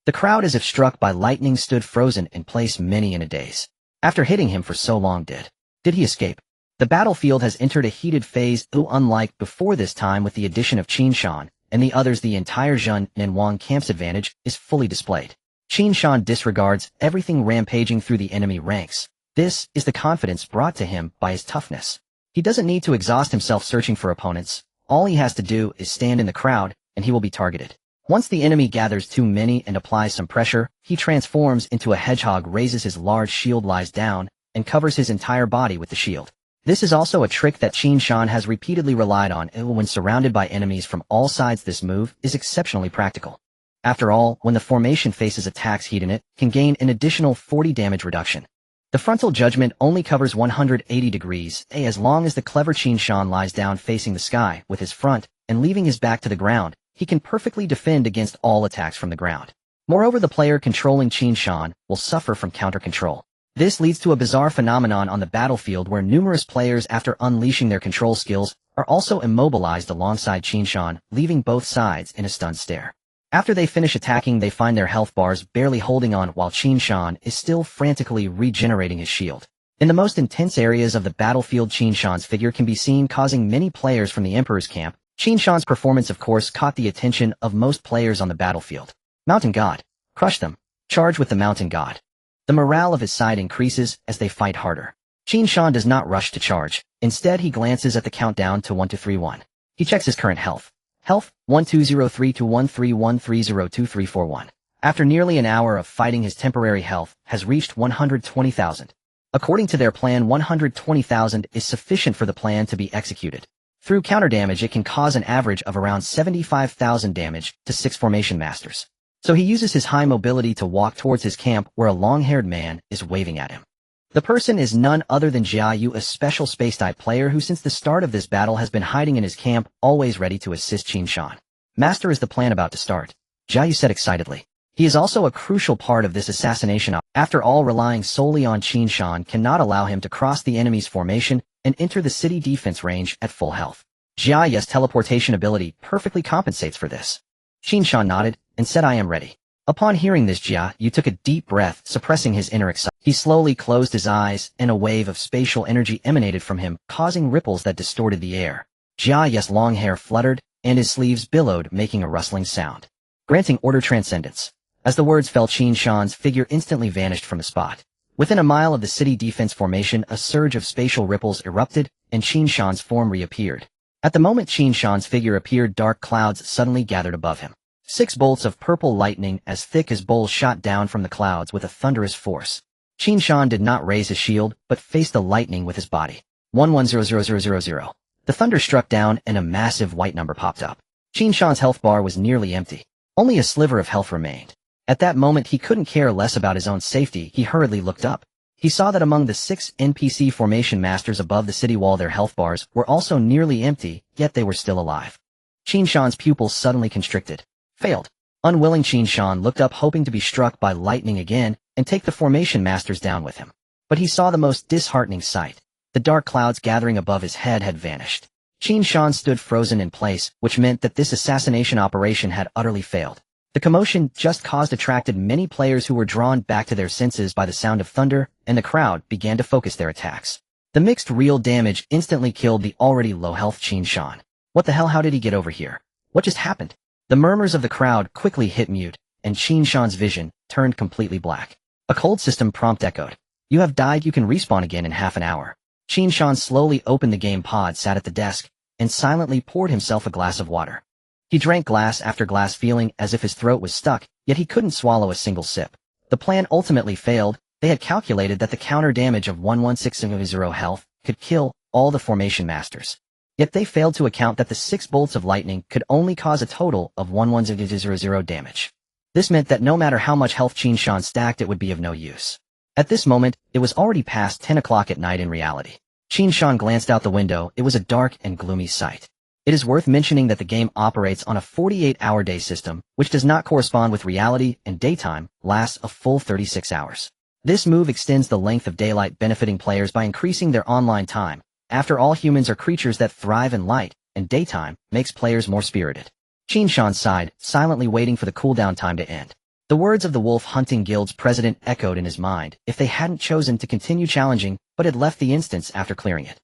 The crowd, as if struck by lightning, stood frozen in place, many in a daze. After hitting him for so long, did he escape? The battlefield has entered a heated phase, though unlike before. This time, with the addition of Qin Shan and the others, the entire Zhun and Wang camp's advantage is fully displayed. Qin Shan disregards everything, rampaging through the enemy ranks. This is the confidence brought to him by his toughness. He doesn't need to exhaust himself searching for opponents. All he has to do is stand in the crowd, and he will be targeted. Once the enemy gathers too many and applies some pressure, he transforms into a hedgehog, raises his large shield, lies down, and covers his entire body with the shield. This is also a trick that Qin Shan has repeatedly relied on when surrounded by enemies from all sides. This move is exceptionally practical. After all, when the formation faces attacks, heat in it can gain an additional 40 damage reduction. The frontal judgment only covers 180 degrees, as long as the clever Qin Shan lies down facing the sky with his front and leaving his back to the ground. He can perfectly defend against all attacks from the ground. Moreover, the player controlling Qin Shan will suffer from counter control. This leads to a bizarre phenomenon on the battlefield where numerous players, after unleashing their control skills, are also immobilized alongside Qin Shan, leaving both sides in a stunned stare. After they finish attacking, they find their health bars barely holding on, while Qin Shan is still frantically regenerating his shield. In the most intense areas of the battlefield, Qin Shan's figure can be seen, causing many players from the Emperor's camp. Qin Shan's performance, of course, caught the attention of most players on the battlefield. Mountain God. Crush them. Charge with the Mountain God. The morale of his side increases as they fight harder. Qin Shan does not rush to charge. Instead, he glances at the countdown to 1 to 3 1. He checks his current health. Health, 1203 to 13130231. After nearly an hour of fighting, his temporary health has reached 120,000. According to their plan, 120,000 is sufficient for the plan to be executed. Through counterdamage, it can cause an average of around 75,000 damage to 6 formation masters. So he uses his high mobility to walk towards his camp, where a long-haired man is waving at him. The person is none other than Jia Yu, a special space-type player who since the start of this battle has been hiding in his camp, always ready to assist Qin Shan. Master, is the plan about to start? Jia Yu said excitedly. He is also a crucial part of this assassination. After all, relying solely on Qin Shan cannot allow him to cross the enemy's formation and enter the city defense range at full health. Jia Yu's teleportation ability perfectly compensates for this. Qin Shan nodded and said, I am ready. Upon hearing this, Jia Yu took a deep breath, suppressing his inner excitement. He slowly closed his eyes, and a wave of spatial energy emanated from him, causing ripples that distorted the air. Jia Yu's long hair fluttered, and his sleeves billowed, making a rustling sound. Granting order transcendence. As the words fell, Qin Shan's figure instantly vanished from the spot. Within a mile of the city defense formation, a surge of spatial ripples erupted, and Qin Shan's form reappeared. At the moment Qin Shan's figure appeared, dark clouds suddenly gathered above him. 6 bolts of purple lightning as thick as bowls shot down from the clouds with a thunderous force. Qin Shan did not raise his shield, but faced the lightning with his body. 11000000. The thunder struck down, and a massive white number popped up. Qin Shan's health bar was nearly empty. Only a sliver of health remained. At that moment, he couldn't care less about his own safety. He hurriedly looked up. He saw that among the 6 NPC formation masters above the city wall, their health bars were also nearly empty, yet they were still alive. Qin Shan's pupils suddenly constricted. Failed. Unwilling, Qin Shan looked up, hoping to be struck by lightning again and take the formation masters down with him. But he saw the most disheartening sight. The dark clouds gathering above his head had vanished. Qin Shan stood frozen in place, which meant that this assassination operation had utterly failed. The commotion just caused attracted many players who were drawn back to their senses by the sound of thunder, and the crowd began to focus their attacks. The mixed real damage instantly killed the already low health Qin Shan. What the hell, how did he get over here? What just happened? The murmurs of the crowd quickly hit mute, and Qin Shan's vision turned completely black. A cold system prompt echoed. You have died, you can respawn again in half an hour. Qin Shan slowly opened the game pod, sat at the desk, and silently poured himself a glass of water. He drank glass after glass feeling as if his throat was stuck, yet he couldn't swallow a single sip. The plan ultimately failed. They had calculated that the counter damage of 11600 health could kill all the formation masters. Yet they failed to account that the 6 bolts of lightning could only cause a total of 11000 damage. This meant that no matter how much health Qin Shan stacked, it would be of no use. At this moment, it was already past 10 o'clock at night in reality. Qin Shan glanced out the window. It was a dark and gloomy sight. It is worth mentioning that the game operates on a 48-hour day system, which does not correspond with reality, and daytime lasts a full 36 hours. This move extends the length of daylight, benefiting players by increasing their online time. After all, humans are creatures that thrive in light, and daytime makes players more spirited. Qin Shan sighed, silently waiting for the cooldown time to end. The words of the Wolf Hunting Guild's president echoed in his mind if they hadn't chosen to continue challenging, but had left the instance after clearing it.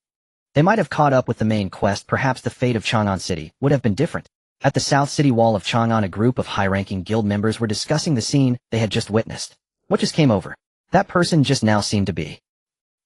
They might have caught up with the main quest. Perhaps the fate of Chang'an City would have been different. At the south city wall of Chang'an, a group of high-ranking guild members were discussing the scene they had just witnessed. What just came over? That person just now seemed to be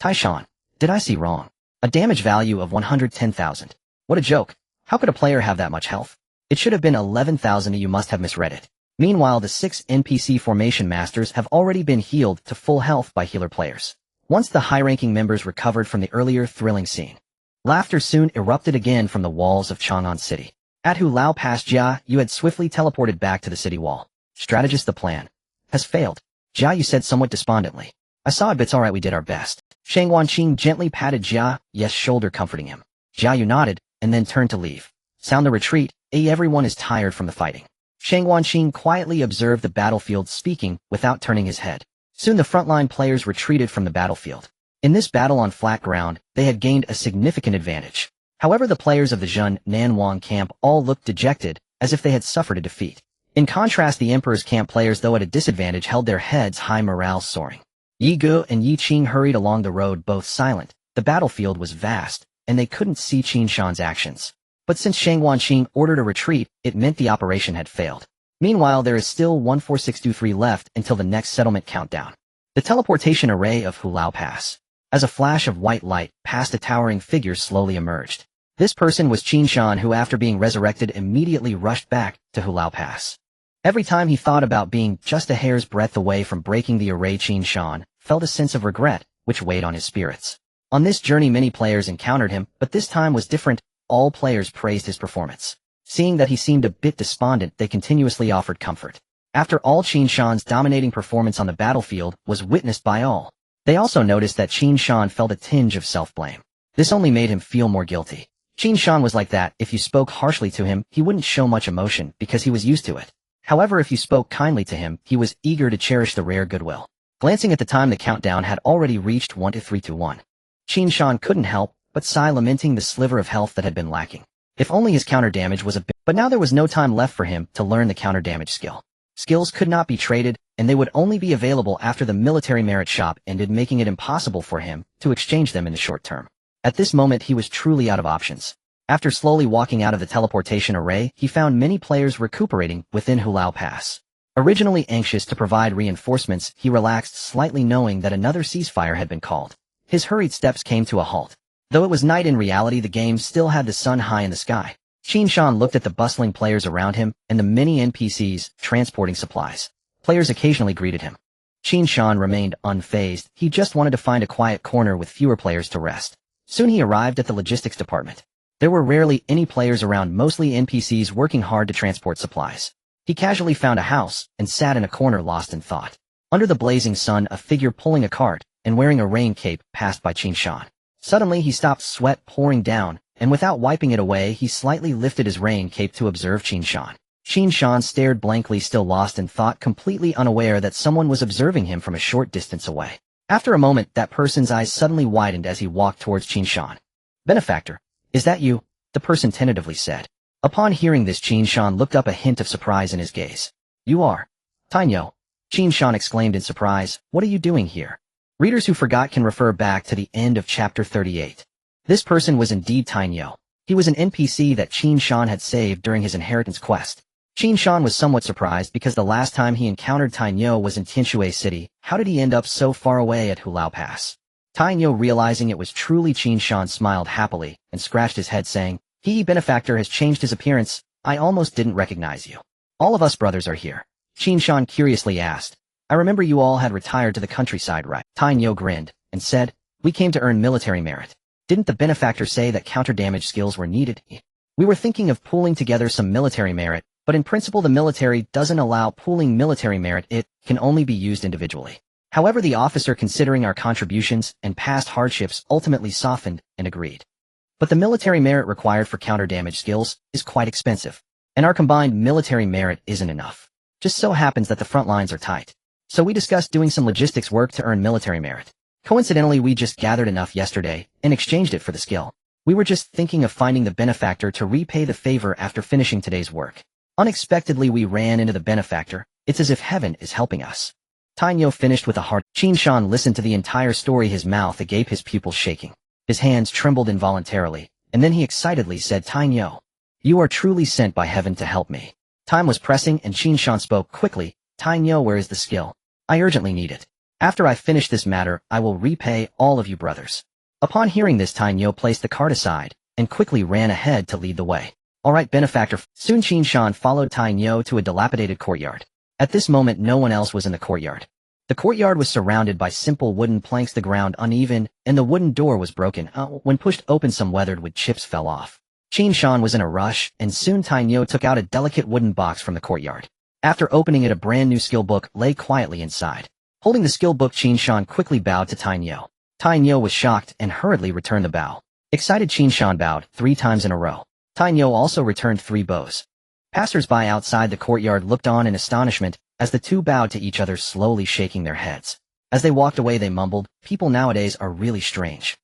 Taishan. Did I see wrong? A damage value of 110,000. What a joke. How could a player have that much health? It should have been 11,000. You must have misread it. Meanwhile, the 6 NPC formation masters have already been healed to full health by healer players. Once the high-ranking members recovered from the earlier thrilling scene, laughter soon erupted again from the walls of Chang'an City. At Hulao Pass, Jia, you had swiftly teleported back to the city wall. Strategist, the plan has failed. Jia, you said somewhat despondently. I saw it, but it's alright, we did our best. Shang Wanqing gently patted Jia, yes, shoulder, comforting him. Jia, you nodded, and then turned to leave. Sound the retreat. Everyone is tired from the fighting. Shang Wanqing quietly observed the battlefield, speaking without turning his head. Soon the frontline players retreated from the battlefield. In this battle on flat ground, they had gained a significant advantage. However, the players of the Zhun Nanwang camp all looked dejected, as if they had suffered a defeat. In contrast, the Emperor's camp players, though at a disadvantage, held their heads high, morale soaring. Yi Gu and Yi Qing hurried along the road, both silent. The battlefield was vast, and they couldn't see Qin Shan's actions. But since Shang Wanqing ordered a retreat, it meant the operation had failed. Meanwhile, there is still 14623 left until the next settlement countdown. The teleportation array of Hulao Pass. As a flash of white light past a towering figure slowly emerged. This person was Qin Shan, who after being resurrected immediately rushed back to Hulao Pass. Every time he thought about being just a hair's breadth away from breaking the array, Qin Shan felt a sense of regret, which weighed on his spirits. On this journey many players encountered him, but this time was different. All players praised his performance. Seeing that he seemed a bit despondent, they continuously offered comfort. After all, Qin Shan's dominating performance on the battlefield was witnessed by all. They also noticed that Qin Shan felt a tinge of self-blame. This only made him feel more guilty. Qin Shan was like that. If you spoke harshly to him, he wouldn't show much emotion because he was used to it. However, if you spoke kindly to him, he was eager to cherish the rare goodwill. Glancing at the time, the countdown had already reached 1 to 3 to 1. Qin Shan couldn't help but sigh, lamenting the sliver of health that had been lacking. If only his counter damage was a bit. But now there was no time left for him to learn the counter damage skill. Skills could not be traded, and they would only be available after the military merit shop ended, making it impossible for him to exchange them in the short term. At this moment, he was truly out of options. After slowly walking out of the teleportation array, he found many players recuperating within Hulao Pass. Originally anxious to provide reinforcements, he relaxed slightly, knowing that another ceasefire had been called. His hurried steps came to a halt. Though it was night in reality, the game still had the sun high in the sky. Qin Shan looked at the bustling players around him and the many NPCs transporting supplies. Players occasionally greeted him. Qin Shan remained unfazed. He just wanted to find a quiet corner with fewer players to rest. Soon he arrived at the logistics department. There were rarely any players around, mostly NPCs working hard to transport supplies. He casually found a house and sat in a corner, lost in thought. Under the blazing sun, a figure pulling a cart and wearing a rain cape passed by Qin Shan. Suddenly he stopped, sweat pouring down, and without wiping it away, he slightly lifted his rain cape to observe Qin Shan. Qin Shan stared blankly, still lost in thought, completely unaware that someone was observing him from a short distance away. After a moment, that person's eyes suddenly widened as he walked towards Qin Shan. "Benefactor, is that you?" the person tentatively said. Upon hearing this, Qin Shan looked up, a hint of surprise in his gaze. "You are Tainyo," Qin Shan exclaimed in surprise. "What are you doing here?" Readers who forgot can refer back to the end of chapter 38. This person was indeed Tainyo. He was an NPC that Qin Shan had saved during his inheritance quest. Qin Shan was somewhat surprised because the last time he encountered Tainyo was in Tianshui City. How did he end up so far away at Hulao Pass? Tainyo, realizing it was truly Qin Shan, smiled happily and scratched his head, saying, Benefactor has changed his appearance. I almost didn't recognize you. All of us brothers are here. Qin Shan curiously asked. I remember you all had retired to the countryside, right? Tainyo grinned and said, we came to earn military merit. Didn't the benefactor say that counter-damage skills were needed? We were thinking of pooling together some military merit, but in principle the military doesn't allow pooling military merit. It can only be used individually. However, the officer, considering our contributions and past hardships, ultimately softened and agreed. But the military merit required for counter-damage skills is quite expensive, and our combined military merit isn't enough. Just so happens that the front lines are tight. So we discussed doing some logistics work to earn military merit. Coincidentally, we just gathered enough yesterday and exchanged it for the skill. We were just thinking of finding the benefactor to repay the favor after finishing today's work. Unexpectedly, we ran into the benefactor. It's as if heaven is helping us. Tainyo finished with a heart. Qin Shan listened to the entire story, his mouth agape, his pupils shaking. His hands trembled involuntarily, and then he excitedly said, Tainyo, you are truly sent by heaven to help me. Time was pressing, and Qin Shan spoke quickly. Tainyo, where is the skill? I urgently need it. After I finish this matter, I will repay all of you brothers. Upon hearing this, Tainyo placed the cart aside and quickly ran ahead to lead the way. All right, benefactor. Soon Qin Shan followed Tainyo to a dilapidated courtyard. At this moment, no one else was in the courtyard. The courtyard was surrounded by simple wooden planks, the ground uneven, and the wooden door was broken. When pushed open, some weathered wood chips fell off. Qin Shan was in a rush, and soon Tainyo took out a delicate wooden box from the courtyard. After opening it, a brand new skill book lay quietly inside. Holding the skill book, Qin Shan quickly bowed to Tainyo. Tainyo was shocked and hurriedly returned the bow. Excited, Qin Shan bowed 3 times in a row. Tainyo also returned 3 bows. Passers-by outside the courtyard looked on in astonishment as the two bowed to each other, slowly shaking their heads. As they walked away, they mumbled, people nowadays are really strange.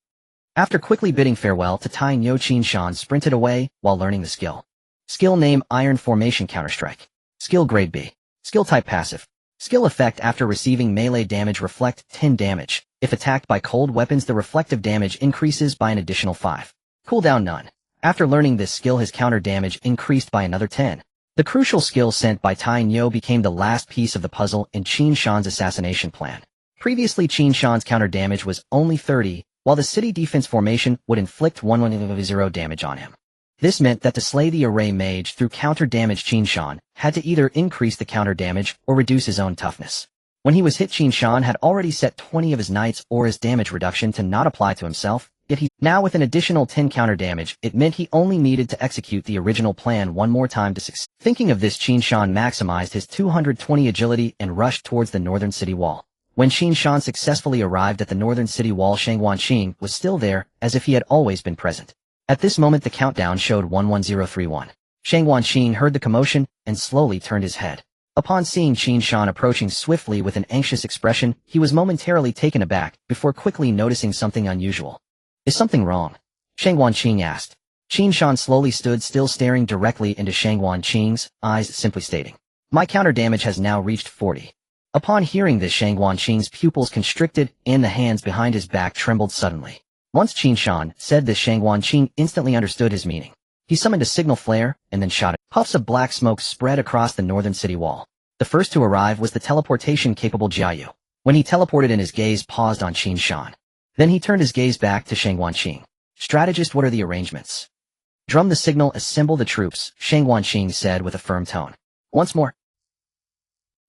After quickly bidding farewell to Tainyo, Qin Shan sprinted away while learning the skill. Skill name: Iron Formation Counterstrike. Skill grade B. Skill type passive. Skill effect: after receiving melee damage, reflect 10 damage. If attacked by cold weapons, the reflective damage increases by an additional 5. Cooldown: none. After learning this skill, his counter damage increased by another 10. The crucial skill sent by Tainyo became the last piece of the puzzle in Qin Shan's assassination plan. Previously, Qin Shan's counter damage was only 30, while the city defense formation would inflict 110 damage on him. This meant that to slay the array mage through counter damage, Qin Shan had to either increase the counter damage or reduce his own toughness. When he was hit, Qin Shan had already set 20 of his knights or his damage reduction to not apply to himself, yet now with an additional 10 counter damage, it meant he only needed to execute the original plan one more time to succeed. Thinking of this, Qin Shan maximized his 220 agility and rushed towards the northern city wall. When Qin Shan successfully arrived at the northern city wall, Shang Wanqing was still there, as if he had always been present. At this moment, the countdown showed 11031. Shang Wanqing heard the commotion and slowly turned his head. Upon seeing Qin Shan approaching swiftly with an anxious expression, he was momentarily taken aback before quickly noticing something unusual. Is something wrong? Shang Wanqing asked. Qin Shan slowly stood still, staring directly into Shang Wanqing's eyes, simply stating, my counter damage has now reached 40. Upon hearing this, Shang Wanqing's pupils constricted and the hands behind his back trembled suddenly. Once Qin Shan said this, Shang Wanqing instantly understood his meaning. He summoned a signal flare and then shot it. Puffs of black smoke spread across the northern city wall. The first to arrive was the teleportation-capable Jiayu. When he teleported in, his gaze paused on Qin Shan. Then he turned his gaze back to Shang Wanqing. Strategist, what are the arrangements? Drum the signal, assemble the troops, Shang Wanqing said with a firm tone. Once more.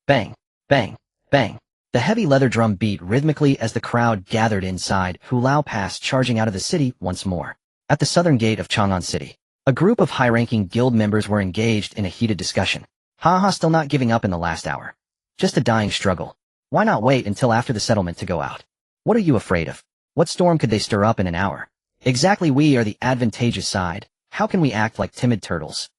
Bang, bang, bang. The heavy leather drum beat rhythmically as the crowd gathered inside Hulao Pass, charging out of the city once more. At the southern gate of Chang'an City, a group of high-ranking guild members were engaged in a heated discussion. Haha, still not giving up in the last hour. Just a dying struggle. Why not wait until after the settlement to go out? What are you afraid of? What storm could they stir up in an hour? Exactly, we are the advantageous side. How can we act like timid turtles?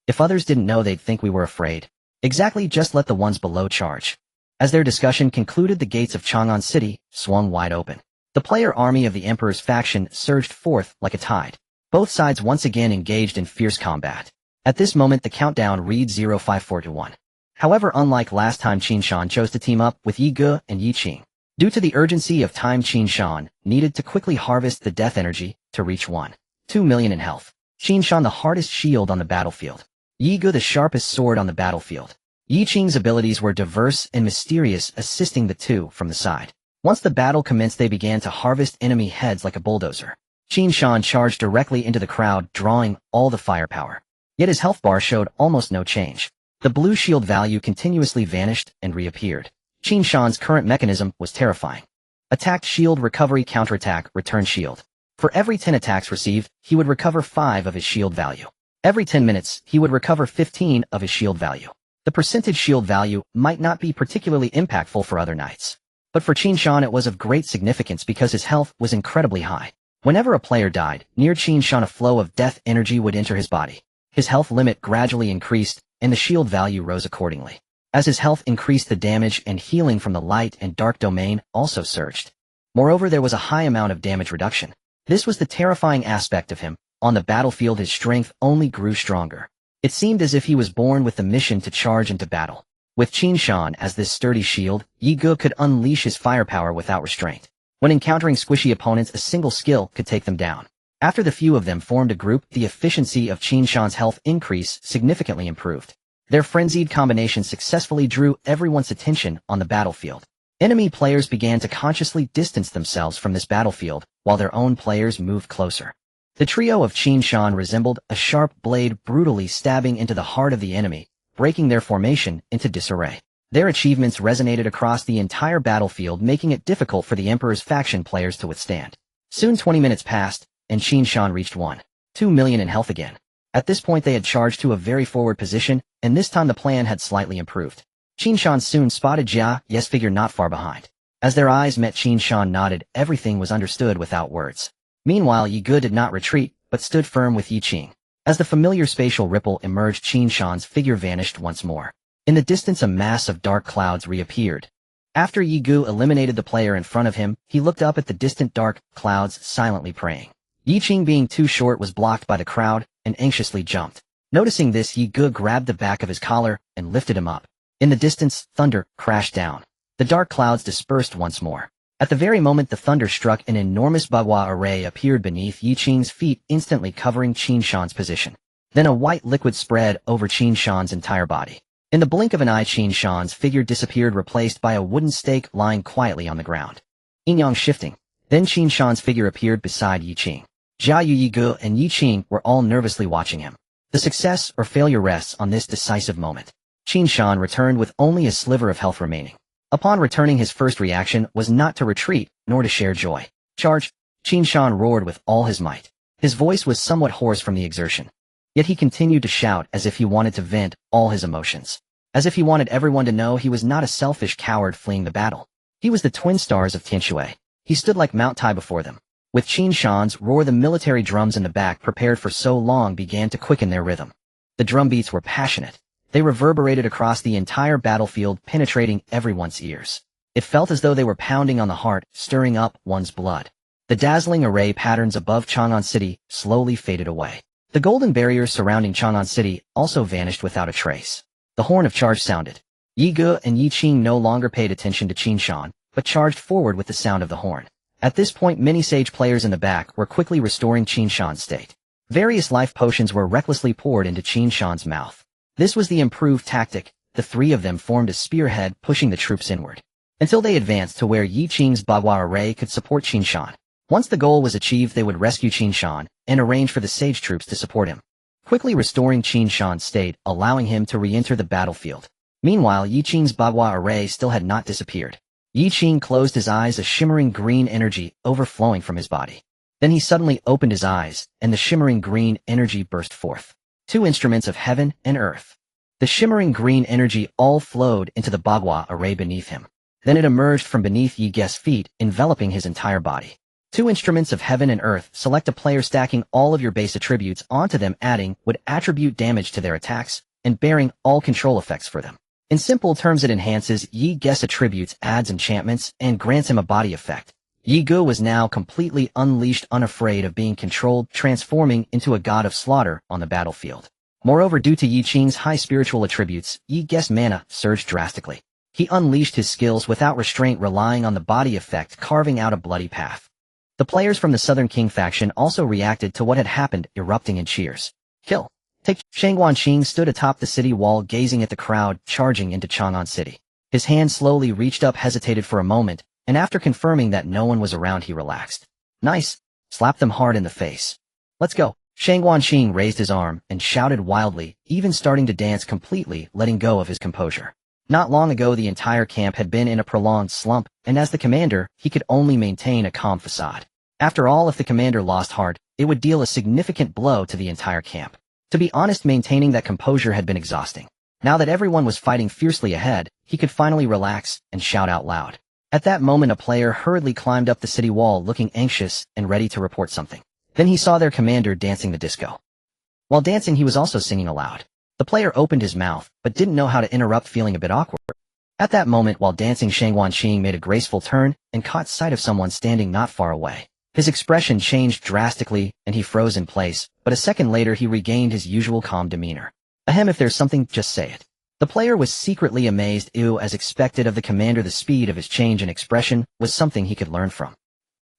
If others didn't know, they'd think we were afraid. Exactly, just let the ones below charge. As their discussion concluded, the gates of Chang'an City swung wide open. The player army of the Emperor's faction surged forth like a tide. Both sides once again engaged in fierce combat. At this moment, the countdown reads 05421. However, unlike last time, Qin Shan chose to team up with Yi Ge and Yi Qing. Due to the urgency of time, Qin Shan needed to quickly harvest the death energy to reach 1.2 million in health. Qin Shan, the hardest shield on the battlefield. Yi Ge, the sharpest sword on the battlefield. Yi Qing's abilities were diverse and mysterious, assisting the two from the side. Once the battle commenced, they began to harvest enemy heads like a bulldozer. Qin Shan charged directly into the crowd, drawing all the firepower. Yet his health bar showed almost no change. The blue shield value continuously vanished and reappeared. Qin Shan's current mechanism was terrifying. Attacked shield recovery counterattack return shield. For every 10 attacks received, he would recover 5 of his shield value. Every 10 minutes, he would recover 15 of his shield value. The percentage shield value might not be particularly impactful for other knights. But for Qin Shan it was of great significance because his health was incredibly high. Whenever a player died, near Qin Shan a flow of death energy would enter his body. His health limit gradually increased, and the shield value rose accordingly. As his health increased, the damage and healing from the light and dark domain also surged. Moreover, there was a high amount of damage reduction. This was the terrifying aspect of him. On the battlefield his strength only grew stronger. It seemed as if he was born with the mission to charge into battle. With Qin Shan as this sturdy shield, Yi Ge could unleash his firepower without restraint. When encountering squishy opponents, a single skill could take them down. After the few of them formed a group, the efficiency of Qin Shan's health increase significantly improved. Their frenzied combination successfully drew everyone's attention on the battlefield. Enemy players began to consciously distance themselves from this battlefield, while their own players moved closer. The trio of Qin Shan resembled a sharp blade brutally stabbing into the heart of the enemy, breaking their formation into disarray. Their achievements resonated across the entire battlefield, making it difficult for the Emperor's faction players to withstand. Soon 20 minutes passed, and Qin Shan reached 1.2 million in health again. At this point they had charged to a very forward position, and this time the plan had slightly improved. Qin Shan soon spotted Jia Ye's figure not far behind. As their eyes met, Qin Shan nodded. Everything was understood without words. Meanwhile, Yi Ge did not retreat, but stood firm with Yi Qing. As the familiar spatial ripple emerged, Qin Shan's figure vanished once more. In the distance, a mass of dark clouds reappeared. After Yi Ge eliminated the player in front of him, he looked up at the distant dark clouds, silently praying. Yi Qing, being too short, was blocked by the crowd and anxiously jumped. Noticing this, Yi Ge grabbed the back of his collar and lifted him up. In the distance, thunder crashed down. The dark clouds dispersed once more. At the very moment the thunder struck, an enormous bagua array appeared beneath Yi Qing's feet, instantly covering Qin Shan's position. Then a white liquid spread over Qin Shan's entire body. In the blink of an eye, Qin Shan's figure disappeared, replaced by a wooden stake lying quietly on the ground. Yin-yang shifting. Then Qin Shan's figure appeared beside Yi Qing. Jia Yu, Yi Ge, and Yi Qing were all nervously watching him. The success or failure rests on this decisive moment. Qin Shan returned with only a sliver of health remaining. Upon returning, his first reaction was not to retreat, nor to share joy. Charge! Qin Shan roared with all his might. His voice was somewhat hoarse from the exertion. Yet he continued to shout as if he wanted to vent all his emotions. As if he wanted everyone to know he was not a selfish coward fleeing the battle. He was the twin stars of Tianshui. He stood like Mount Tai before them. With Qin Shan's roar, the military drums in the back, prepared for so long, began to quicken their rhythm. The drum beats were passionate. They reverberated across the entire battlefield, penetrating everyone's ears. It felt as though they were pounding on the heart, stirring up one's blood. The dazzling array patterns above Chang'an City slowly faded away. The golden barriers surrounding Chang'an City also vanished without a trace. The horn of charge sounded. Yi Ge and Yi Qing no longer paid attention to Qin Shan, but charged forward with the sound of the horn. At this point, many sage players in the back were quickly restoring Qin Shan's state. Various life potions were recklessly poured into Qin Shan's mouth. This was the improved tactic. The three of them formed a spearhead, pushing the troops inward, until they advanced to where Yi Qing's bagua array could support Qin Shan. Once the goal was achieved, they would rescue Qin Shan and arrange for the sage troops to support him, quickly restoring Qin Shan's state, allowing him to re-enter the battlefield. Meanwhile, Yi Qing's bagua array still had not disappeared. Yi Qing closed his eyes, a shimmering green energy overflowing from his body. Then he suddenly opened his eyes, and the shimmering green energy burst forth. 2 instruments of heaven and earth. The shimmering green energy all flowed into the bagua array beneath him. Then it emerged from beneath Yi Ge's feet, enveloping his entire body. 2 instruments of heaven and earth. Select a player, stacking all of your base attributes onto them, adding would attribute damage to their attacks, and bearing all control effects for them. In simple terms, it enhances Yi Ge's attributes, adds enchantments, and grants him a body effect. Yi Ge was now completely unleashed, unafraid of being controlled, transforming into a god of slaughter on the battlefield. Moreover, due to Yi Qing's high spiritual attributes, Yi Ge's mana surged drastically. He unleashed his skills without restraint, relying on the body effect, carving out a bloody path. The players from the Southern King faction also reacted to what had happened, erupting in cheers. Kill! Take! Shang Guanqing stood atop the city wall, gazing at the crowd charging into Chang'an City. His hand slowly reached up, hesitated for a moment, and after confirming that no one was around, he relaxed. Nice! Slap them hard in the face. Let's go. Shang Wanqing raised his arm and shouted wildly, even starting to dance completely, letting go of his composure. Not long ago the entire camp had been in a prolonged slump, and as the commander, he could only maintain a calm facade. After all, if the commander lost heart, it would deal a significant blow to the entire camp. To be honest, maintaining that composure had been exhausting. Now that everyone was fighting fiercely ahead, he could finally relax and shout out loud. At that moment a player hurriedly climbed up the city wall looking anxious and ready to report something. Then he saw their commander dancing the disco. While dancing he was also singing aloud. The player opened his mouth, but didn't know how to interrupt, feeling a bit awkward. At that moment while dancing, Shang Wanqing made a graceful turn and caught sight of someone standing not far away. His expression changed drastically and he froze in place, but a second later he regained his usual calm demeanor. Ahem, if there's something, just say it. The player was secretly amazed. As expected of the commander, the speed of his change in expression was something he could learn from.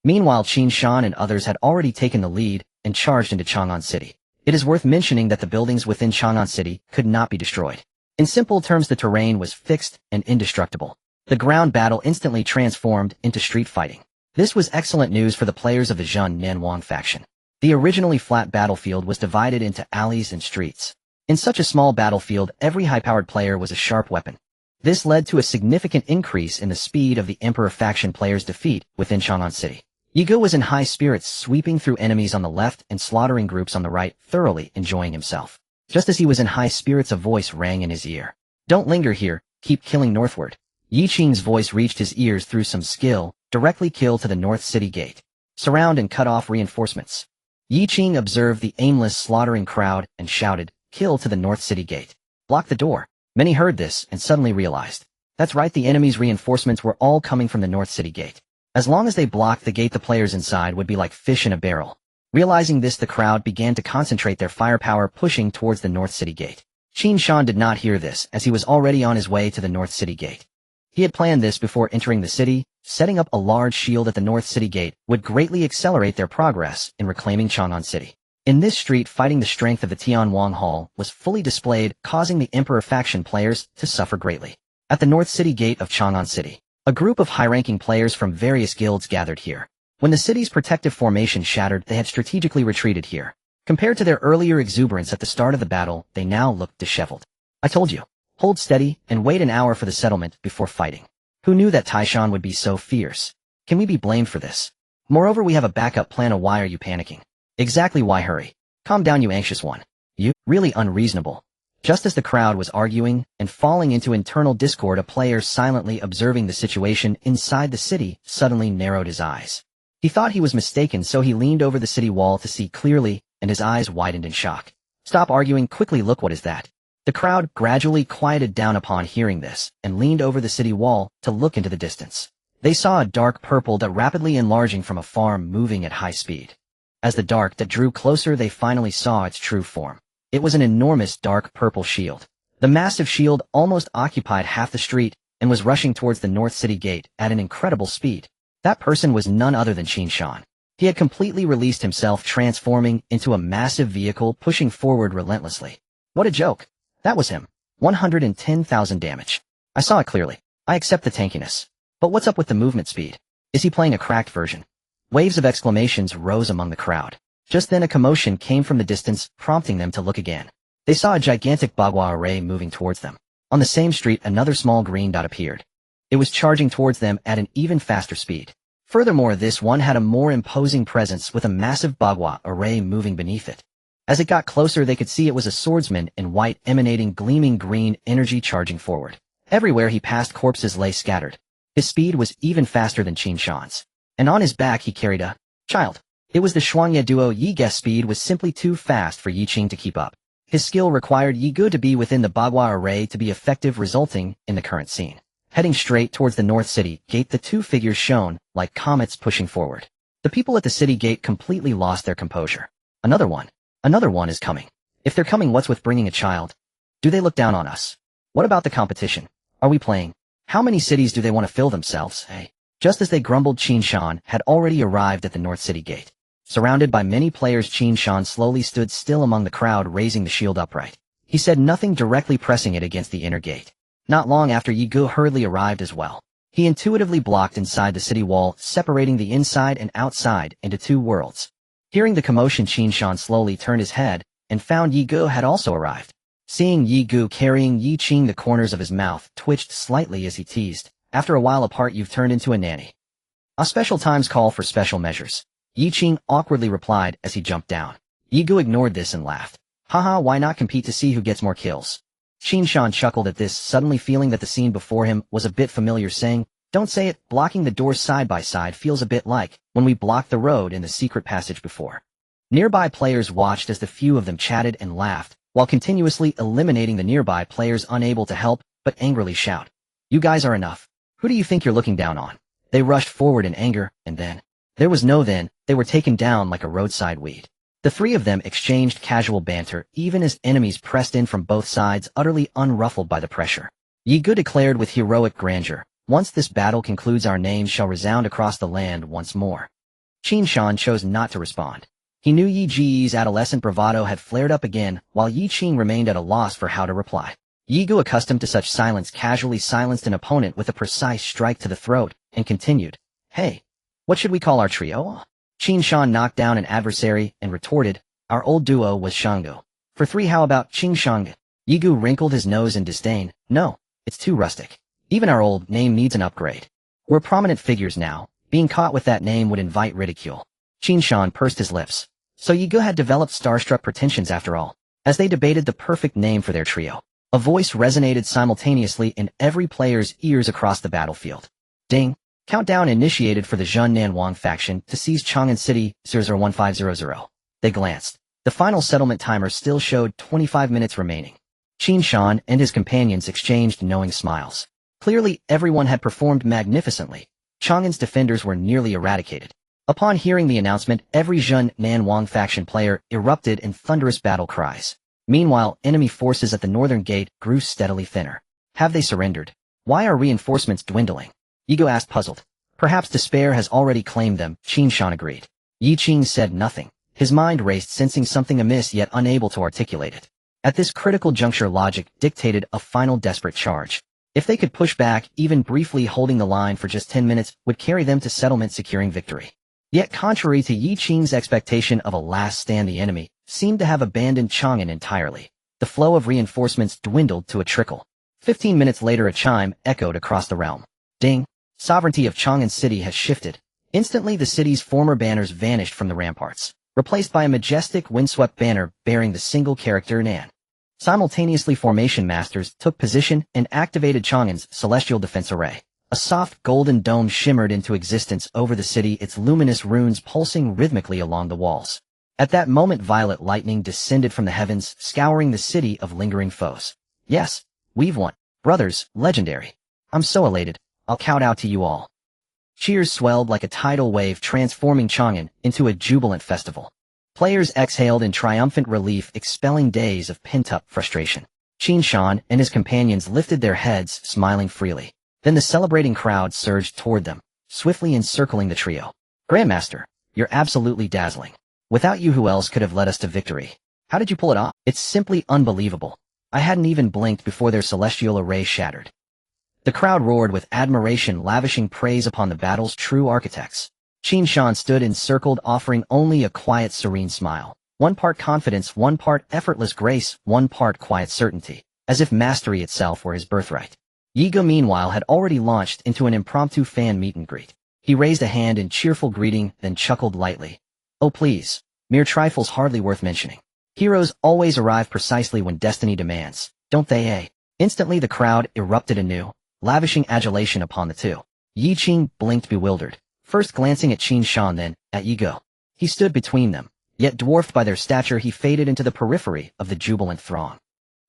Meanwhile, Qin Shan and others had already taken the lead and charged into Chang'an City. It is worth mentioning that the buildings within Chang'an City could not be destroyed. In simple terms, the terrain was fixed and indestructible. The ground battle instantly transformed into street fighting. This was excellent news for the players of the Zhun Nanwang faction. The originally flat battlefield was divided into alleys and streets. In such a small battlefield, every high-powered player was a sharp weapon. This led to a significant increase in the speed of the Emperor faction players' defeat within Chang'an City. Yigo was in high spirits, sweeping through enemies on the left and slaughtering groups on the right, thoroughly enjoying himself. Just as he was in high spirits, a voice rang in his ear. Don't linger here, keep killing northward. Yi Qing's voice reached his ears through some skill. Directly kill to the North City Gate. Surround and cut off reinforcements. Yi Qing observed the aimless slaughtering crowd and shouted, kill to the North City Gate. Block the door. Many heard this and suddenly realized. That's right, the enemy's reinforcements were all coming from the North City Gate. As long as they blocked the gate, the players inside would be like fish in a barrel. Realizing this, the crowd began to concentrate their firepower, pushing towards the North City Gate. Qin Shan did not hear this, as he was already on his way to the North City Gate. He had planned this before entering the city. Setting up a large shield at the North City Gate would greatly accelerate their progress in reclaiming Chang'an City. In this street fighting, the strength of the Tianwang Hall was fully displayed, causing the Emperor faction players to suffer greatly. At the North City Gate of Chang'an City, a group of high-ranking players from various guilds gathered here. When the city's protective formation shattered, they had strategically retreated here. Compared to their earlier exuberance at the start of the battle, they now looked disheveled. I told you, hold steady and wait an hour for the settlement before fighting. Who knew that Taishan would be so fierce? Can we be blamed for this? Moreover, we have a backup plan. Why are you panicking? Exactly, why hurry? Calm down, you anxious one. You, really unreasonable. Just as the crowd was arguing and falling into internal discord, a player silently observing the situation inside the city suddenly narrowed his eyes. He thought he was mistaken, so he leaned over the city wall to see clearly, and his eyes widened in shock. Stop arguing quickly, look, what is that? The crowd gradually quieted down upon hearing this, and leaned over the city wall to look into the distance. They saw a dark purple dot rapidly enlarging from afar, moving at high speed. As the dark dot drew closer, they finally saw its true form. It was an enormous dark purple shield. The massive shield almost occupied half the street, and was rushing towards the North City Gate at an incredible speed. That person was none other than Qin Shan. He had completely released himself, transforming into a massive vehicle, pushing forward relentlessly. What a joke. That was him. 110,000 damage. I saw it clearly. I accept the tankiness. But what's up with the movement speed? Is he playing a cracked version? Waves of exclamations rose among the crowd. Just then a commotion came from the distance, prompting them to look again. They saw a gigantic bagua array moving towards them. On the same street, another small green dot appeared. It was charging towards them at an even faster speed. Furthermore, this one had a more imposing presence, with a massive bagua array moving beneath it. As it got closer, they could see it was a swordsman in white, emanating gleaming green energy, charging forward. Everywhere he passed, corpses lay scattered. His speed was even faster than Qin Shan's. And on his back he carried a child. It was the Shuangye duo. Yi Ge's speed was simply too fast for Yi Qing to keep up. His skill required Yi Gu to be within the bagua array to be effective, resulting in the current scene. Heading straight towards the North City Gate, the two figures shone like comets, pushing forward. The people at the city gate completely lost their composure. Another one is coming. If they're coming, what's with bringing a child? Do they look down on us? What about the competition? Are we playing? How many cities do they want to fill themselves? Hey. Just as they grumbled, Qin Shan had already arrived at the North City Gate. Surrounded by many players, Qin Shan slowly stood still among the crowd, raising the shield upright. He said nothing, directly pressing it against the inner gate. Not long after, Yi Gu hurriedly arrived as well. He intuitively blocked inside the city wall, separating the inside and outside into two worlds. Hearing the commotion, Qin Shan slowly turned his head and found Yi Gu had also arrived. Seeing Yi Gu carrying Yi Qing, the corners of his mouth twitched slightly as he teased, "After a while apart, you've turned into a nanny." "A special times call for special measures," Yi Qing awkwardly replied as he jumped down. Yi Gu ignored this and laughed. "Haha, why not compete to see who gets more kills?" Qin Shan chuckled at this, suddenly feeling that the scene before him was a bit familiar, saying, "Don't say it, blocking the doors side by side feels a bit like when we blocked the road in the secret passage before." Nearby players watched as the few of them chatted and laughed, while continuously eliminating the nearby players unable to help but angrily shout, "You guys are enough. Who do you think you're looking down on?" They rushed forward in anger, and then, there was no then, they were taken down like a roadside weed. The three of them exchanged casual banter, even as enemies pressed in from both sides, utterly unruffled by the pressure. Yi Gu declared with heroic grandeur, "Once this battle concludes, our names shall resound across the land once more." Qin Shan chose not to respond. He knew Yi Ji's adolescent bravado had flared up again, while Yi Qing remained at a loss for how to reply. Yi Gu, accustomed to such silence, casually silenced an opponent with a precise strike to the throat, and continued, "Hey, what should we call our trio?" Qin Shan knocked down an adversary and retorted, "Our old duo was Shango. For three, how about Qing Shang?" Yi Gu wrinkled his nose in disdain. "No, it's too rustic. Even our old name needs an upgrade. We're prominent figures now. Being caught with that name would invite ridicule." Qin Shan pursed his lips. So Yi Gu had developed starstruck pretensions after all. As they debated the perfect name for their trio, a voice resonated simultaneously in every player's ears across the battlefield. Ding! Countdown initiated for the Zhun Nanwang faction to seize Chang'an City, 001500. They glanced. The final settlement timer still showed 25 minutes remaining. Qin Shan and his companions exchanged knowing smiles. Clearly, everyone had performed magnificently. Chang'an's defenders were nearly eradicated. Upon hearing the announcement, every Zhun Nanwang faction player erupted in thunderous battle cries. Meanwhile, enemy forces at the northern gate grew steadily thinner. Have they surrendered? Why are reinforcements dwindling? Yi Gu asked, puzzled. Perhaps despair has already claimed them, Qin Shan agreed. Yi Qing said nothing. His mind raced, sensing something amiss yet unable to articulate it. At this critical juncture, logic dictated a final desperate charge. If they could push back, even briefly, holding the line for just 10 minutes would carry them to settlement, securing victory. Yet contrary to Yi Qing's expectation of a last stand, the enemy seemed to have abandoned Chang'an entirely. The flow of reinforcements dwindled to a trickle. 15 minutes later, a chime echoed across the realm. Ding! Sovereignty of Chang'an City has shifted. Instantly, the city's former banners vanished from the ramparts, replaced by a majestic, windswept banner bearing the single character Nan. Simultaneously, formation masters took position and activated Chang'an's celestial defense array. A soft golden dome shimmered into existence over the city, its luminous runes pulsing rhythmically along the walls. At that moment, violet lightning descended from the heavens, scouring the city of lingering foes. "Yes, we've won. Brothers, legendary. I'm so elated. I'll kowtow to you all." Cheers swelled like a tidal wave, transforming Chang'an into a jubilant festival. Players exhaled in triumphant relief, expelling days of pent-up frustration. Qin Shan and his companions lifted their heads, smiling freely. Then the celebrating crowd surged toward them, swiftly encircling the trio. "Grandmaster, you're absolutely dazzling. Without you, who else could have led us to victory? How did you pull it off? It's simply unbelievable. I hadn't even blinked before their celestial array shattered." The crowd roared with admiration, lavishing praise upon the battle's true architects. Qin Shan stood encircled, offering only a quiet, serene smile. One part confidence, one part effortless grace, one part quiet certainty, as if mastery itself were his birthright. Yi Gu, meanwhile, had already launched into an impromptu fan meet and greet. He raised a hand in cheerful greeting, then chuckled lightly. "Oh please, mere trifles hardly worth mentioning. Heroes always arrive precisely when destiny demands, don't they, eh?" Instantly the crowd erupted anew, lavishing adulation upon the two. Yi Qing blinked, bewildered, first glancing at Qin Shan, then at Yi Gu. He stood between them, yet dwarfed by their stature, he faded into the periphery of the jubilant throng.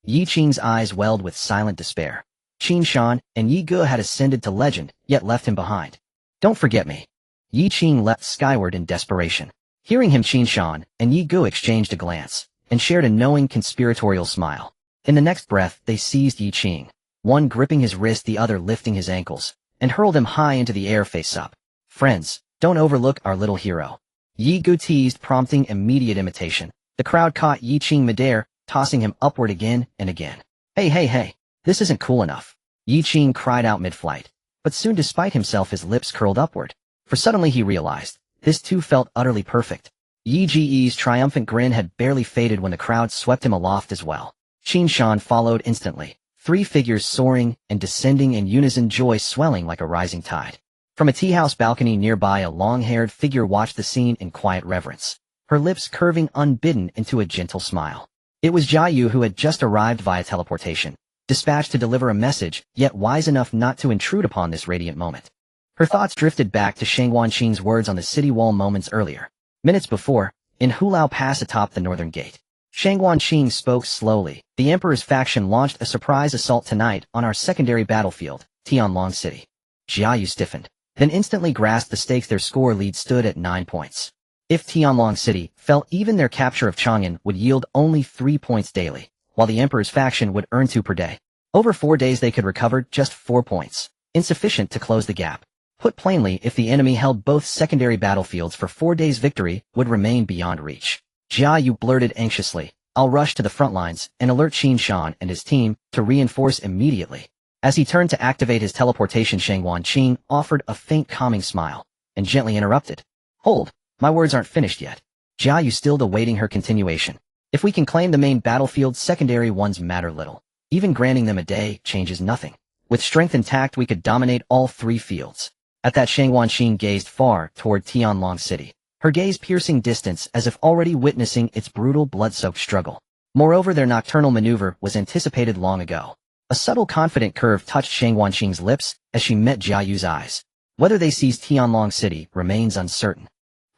Yi Qing's eyes welled with silent despair. Qin Shan and Yi Gu had ascended to legend, yet left him behind. "Don't forget me." Yi Qing leapt skyward in desperation. Hearing him, Qin Shan and Yi Gu exchanged a glance, and shared a knowing, conspiratorial smile. In the next breath, they seized Yi Qing, one gripping his wrist, the other lifting his ankles, and hurled him high into the air face up. "Friends, don't overlook our little hero." Yi Gu teased, prompting immediate imitation. The crowd caught Yi Qing midair, tossing him upward again and again. Hey, this isn't cool enough." Yi Qing cried out mid-flight. But soon despite himself his lips curled upward. For suddenly he realized, this too felt utterly perfect. Yi Ji's triumphant grin had barely faded when the crowd swept him aloft as well. Qin Shan followed instantly, 3 figures soaring and descending in unison, joy swelling like a rising tide. From a tea-house balcony nearby, a long-haired figure watched the scene in quiet reverence, her lips curving unbidden into a gentle smile. It was Jiayu, who had just arrived via teleportation, dispatched to deliver a message, yet wise enough not to intrude upon this radiant moment. Her thoughts drifted back to Shangguanqing's words on the city wall moments earlier. Minutes before, in Hulao Pass atop the northern gate, Shangguanqing spoke slowly. The Emperor's faction launched a surprise assault tonight on our secondary battlefield, Tianlong City. Jiayu stiffened, then instantly grasped the stakes. Their score lead stood at 9 points. If Tianlong City fell, even their capture of Chang'an would yield only 3 points daily, while the Emperor's faction would earn 2 per day. Over 4 days they could recover just 4 points, insufficient to close the gap. Put plainly, if the enemy held both secondary battlefields for 4 days, victory would remain beyond reach. Jiayu blurted anxiously, "I'll rush to the front lines and alert Qin Shan and his team to reinforce immediately." As he turned to activate his teleportation, Shangguanqing offered a faint calming smile and gently interrupted. "Hold, my words aren't finished yet." Jiayu stilled, awaiting her continuation. "If we can claim the main battlefield, secondary ones matter little. Even granting them a day changes nothing. With strength intact, we could dominate all 3 fields." At that, Shangguanqing gazed far toward Tianlong City, her gaze piercing distance as if already witnessing its brutal, blood-soaked struggle. Moreover, their nocturnal maneuver was anticipated long ago. A subtle, confident curve touched Shangguanqing's lips as she met Jiayu's eyes. Whether they seized Tianlong City remains uncertain.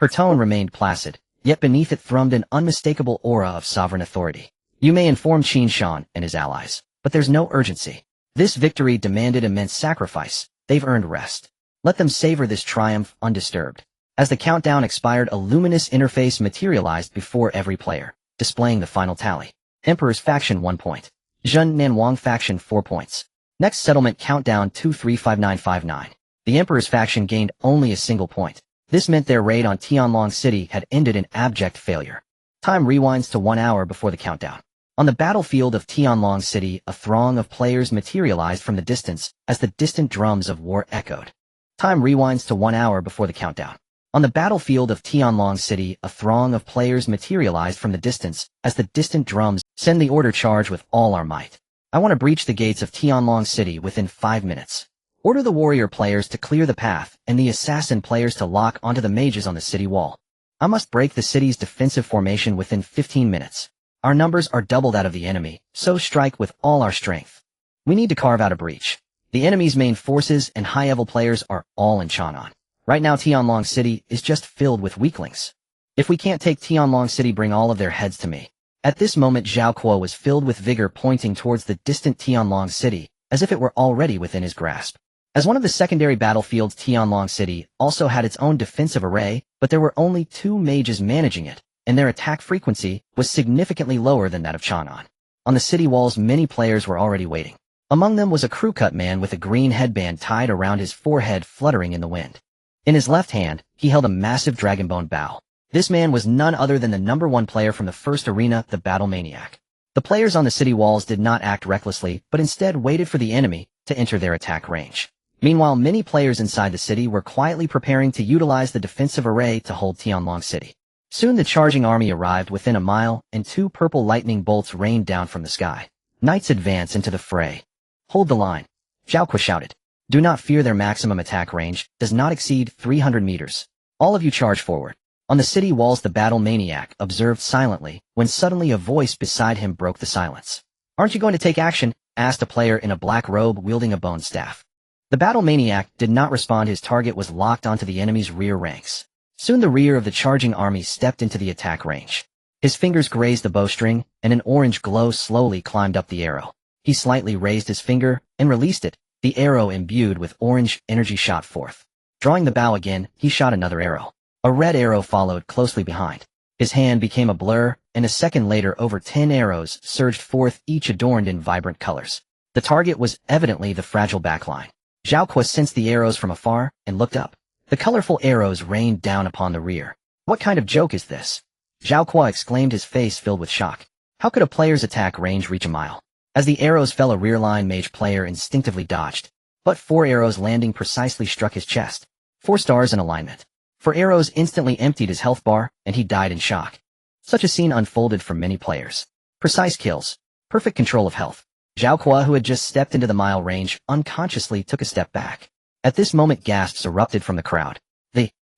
Her tone remained placid, yet beneath it thrummed an unmistakable aura of sovereign authority. "You may inform Qin Shan and his allies, but there's no urgency. This victory demanded immense sacrifice. They've earned rest. Let them savor this triumph undisturbed." As the countdown expired, a luminous interface materialized before every player, displaying the final tally. Emperor's faction 1 point. Zhen Nanwang faction 4 points. Next settlement countdown 235959. The Emperor's faction gained only a single point. This meant their raid on Tianlong City had ended in abject failure. Time rewinds to 1 hour before the countdown. On the battlefield of Tianlong City, a throng of players materialized from the distance as the distant drums of war echoed. Time rewinds to 1 hour before the countdown. On the battlefield of Tianlong City, a throng of players materialized from the distance as the distant drums send the order, charge with all our might. I want to breach the gates of Tianlong City within 5 minutes. Order the warrior players to clear the path and the assassin players to lock onto the mages on the city wall. I must break the city's defensive formation within 15 minutes. Our numbers are double that of the enemy, so strike with all our strength. We need to carve out a breach. The enemy's main forces and high-level players are all in Chang'an. Right now Tianlong City is just filled with weaklings. If we can't take Tianlong City, bring all of their heads to me." At this moment Zhao Kuo was filled with vigor, pointing towards the distant Tianlong City, as if it were already within his grasp. As one of the secondary battlefields, Tianlong City also had its own defensive array, but there were only 2 mages managing it, and their attack frequency was significantly lower than that of Chang'an. On the city walls many players were already waiting. Among them was a crew-cut man with a green headband tied around his forehead, fluttering in the wind. In his left hand, he held a massive dragonbone bow. This man was none other than the number 1 player from the first arena, the Battle Maniac. The players on the city walls did not act recklessly, but instead waited for the enemy to enter their attack range. Meanwhile, many players inside the city were quietly preparing to utilize the defensive array to hold Tianlong City. Soon the charging army arrived within a mile, and 2 purple lightning bolts rained down from the sky. Knights advance into the fray. "Hold the line," Zhao Kuo shouted. "Do not fear, their maximum attack range does not exceed 300 meters. All of you charge forward." On the city walls the Battle Maniac observed silently, when suddenly a voice beside him broke the silence. "Aren't you going to take action?" asked a player in a black robe wielding a bone staff. The Battle Maniac did not respond. His target was locked onto the enemy's rear ranks. Soon the rear of the charging army stepped into the attack range. His fingers grazed the bowstring, and an orange glow slowly climbed up the arrow. He slightly raised his finger and released it. The arrow, imbued with orange energy, shot forth. Drawing the bow again, he shot another arrow. A red arrow followed closely behind. His hand became a blur, and a second later over 10 arrows surged forth, each adorned in vibrant colors. The target was evidently the fragile backline. Zhao Kuo sensed the arrows from afar and looked up. The colorful arrows rained down upon the rear. "What kind of joke is this?" Zhao Kuo exclaimed, his face filled with shock. How could a player's attack range reach a mile? As the arrows fell, a rear-line mage player instinctively dodged. but 4 arrows landing precisely struck his chest. 4 stars in alignment. 4 arrows instantly emptied his health bar, and he died in shock. Such a scene unfolded for many players. Precise kills. Perfect control of health. Zhao Kuo, who had just stepped into the mile range, unconsciously took a step back. At this moment gasps erupted from the crowd.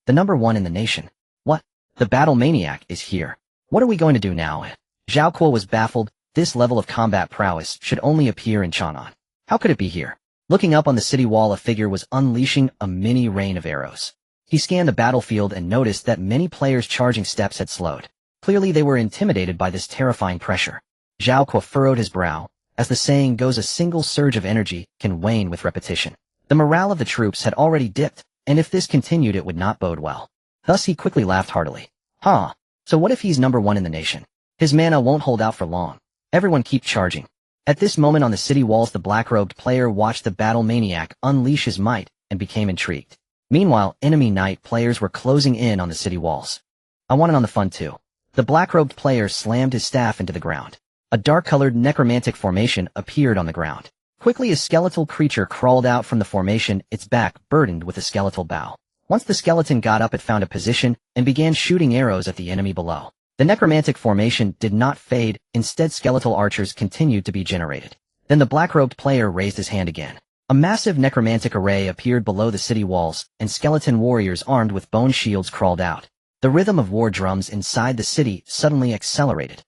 The number 1 in the nation. What? The battle maniac is here. What are we going to do now? Zhao Kuo was baffled. This level of combat prowess should only appear in Chang'an. How could it be here? Looking up on the city wall, a figure was unleashing a mini rain of arrows. He scanned the battlefield and noticed that many players' charging steps had slowed. Clearly they were intimidated by this terrifying pressure. Zhao Kuo furrowed his brow. As the saying goes, a single surge of energy can wane with repetition. The morale of the troops had already dipped, and if this continued it would not bode well. Thus he quickly laughed heartily. So what if he's number 1 in the nation? His mana won't hold out for long. Everyone keep charging. At this moment on the city walls, the black-robed player watched the battle maniac unleash his might and became intrigued. Meanwhile, enemy knight players were closing in on the city walls. I want in on the fun too. The black-robed player slammed his staff into the ground. A dark-colored necromantic formation appeared on the ground. Quickly a skeletal creature crawled out from the formation, its back burdened with a skeletal bow. Once the skeleton got up, it found a position and began shooting arrows at the enemy below. The necromantic formation did not fade, instead skeletal archers continued to be generated. Then the black-robed player raised his hand again. A massive necromantic array appeared below the city walls, and skeleton warriors armed with bone shields crawled out. The rhythm of war drums inside the city suddenly accelerated.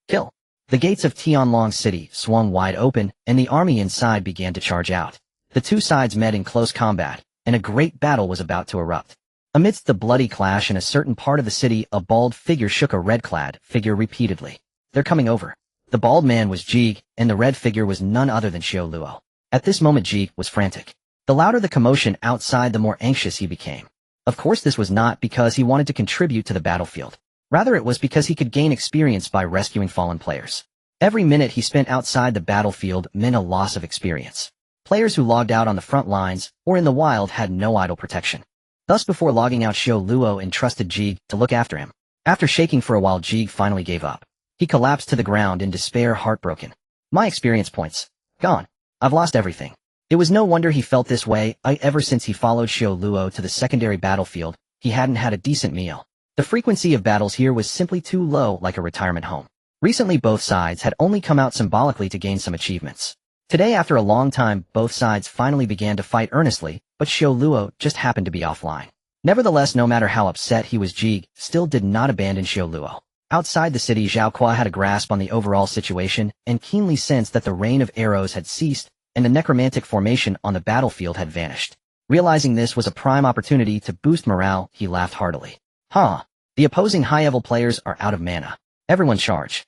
Kill! The gates of Tianlong City swung wide open, and the army inside began to charge out. The two sides met in close combat, and a great battle was about to erupt. Amidst the bloody clash in a certain part of the city, a bald figure shook a red-clad figure repeatedly. They're coming over. The bald man was Jig, and the red figure was none other than Xiao Luo. At this moment Jig was frantic. The louder the commotion outside, the more anxious he became. Of course this was not because he wanted to contribute to the battlefield. Rather it was because he could gain experience by rescuing fallen players. Every minute he spent outside the battlefield meant a loss of experience. Players who logged out on the front lines or in the wild had no idle protection. Thus before logging out, Xiao Luo entrusted Jig to look after him. After shaking for a while, Jig finally gave up. He collapsed to the ground in despair, heartbroken. My experience points. Gone. I've lost everything. It was no wonder he felt this way. Ever since he followed Xiao Luo to the secondary battlefield, he hadn't had a decent meal. The frequency of battles here was simply too low, like a retirement home. Recently both sides had only come out symbolically to gain some achievements. Today, after a long time, both sides finally began to fight earnestly, but Xiao Luo just happened to be offline. Nevertheless, no matter how upset he was, Jig still did not abandon Xiao Luo. Outside the city, Zhao Kuo had a grasp on the overall situation and keenly sensed that the rain of arrows had ceased and the necromantic formation on the battlefield had vanished. Realizing this was a prime opportunity to boost morale, he laughed heartily. The opposing high-level players are out of mana. Everyone charge.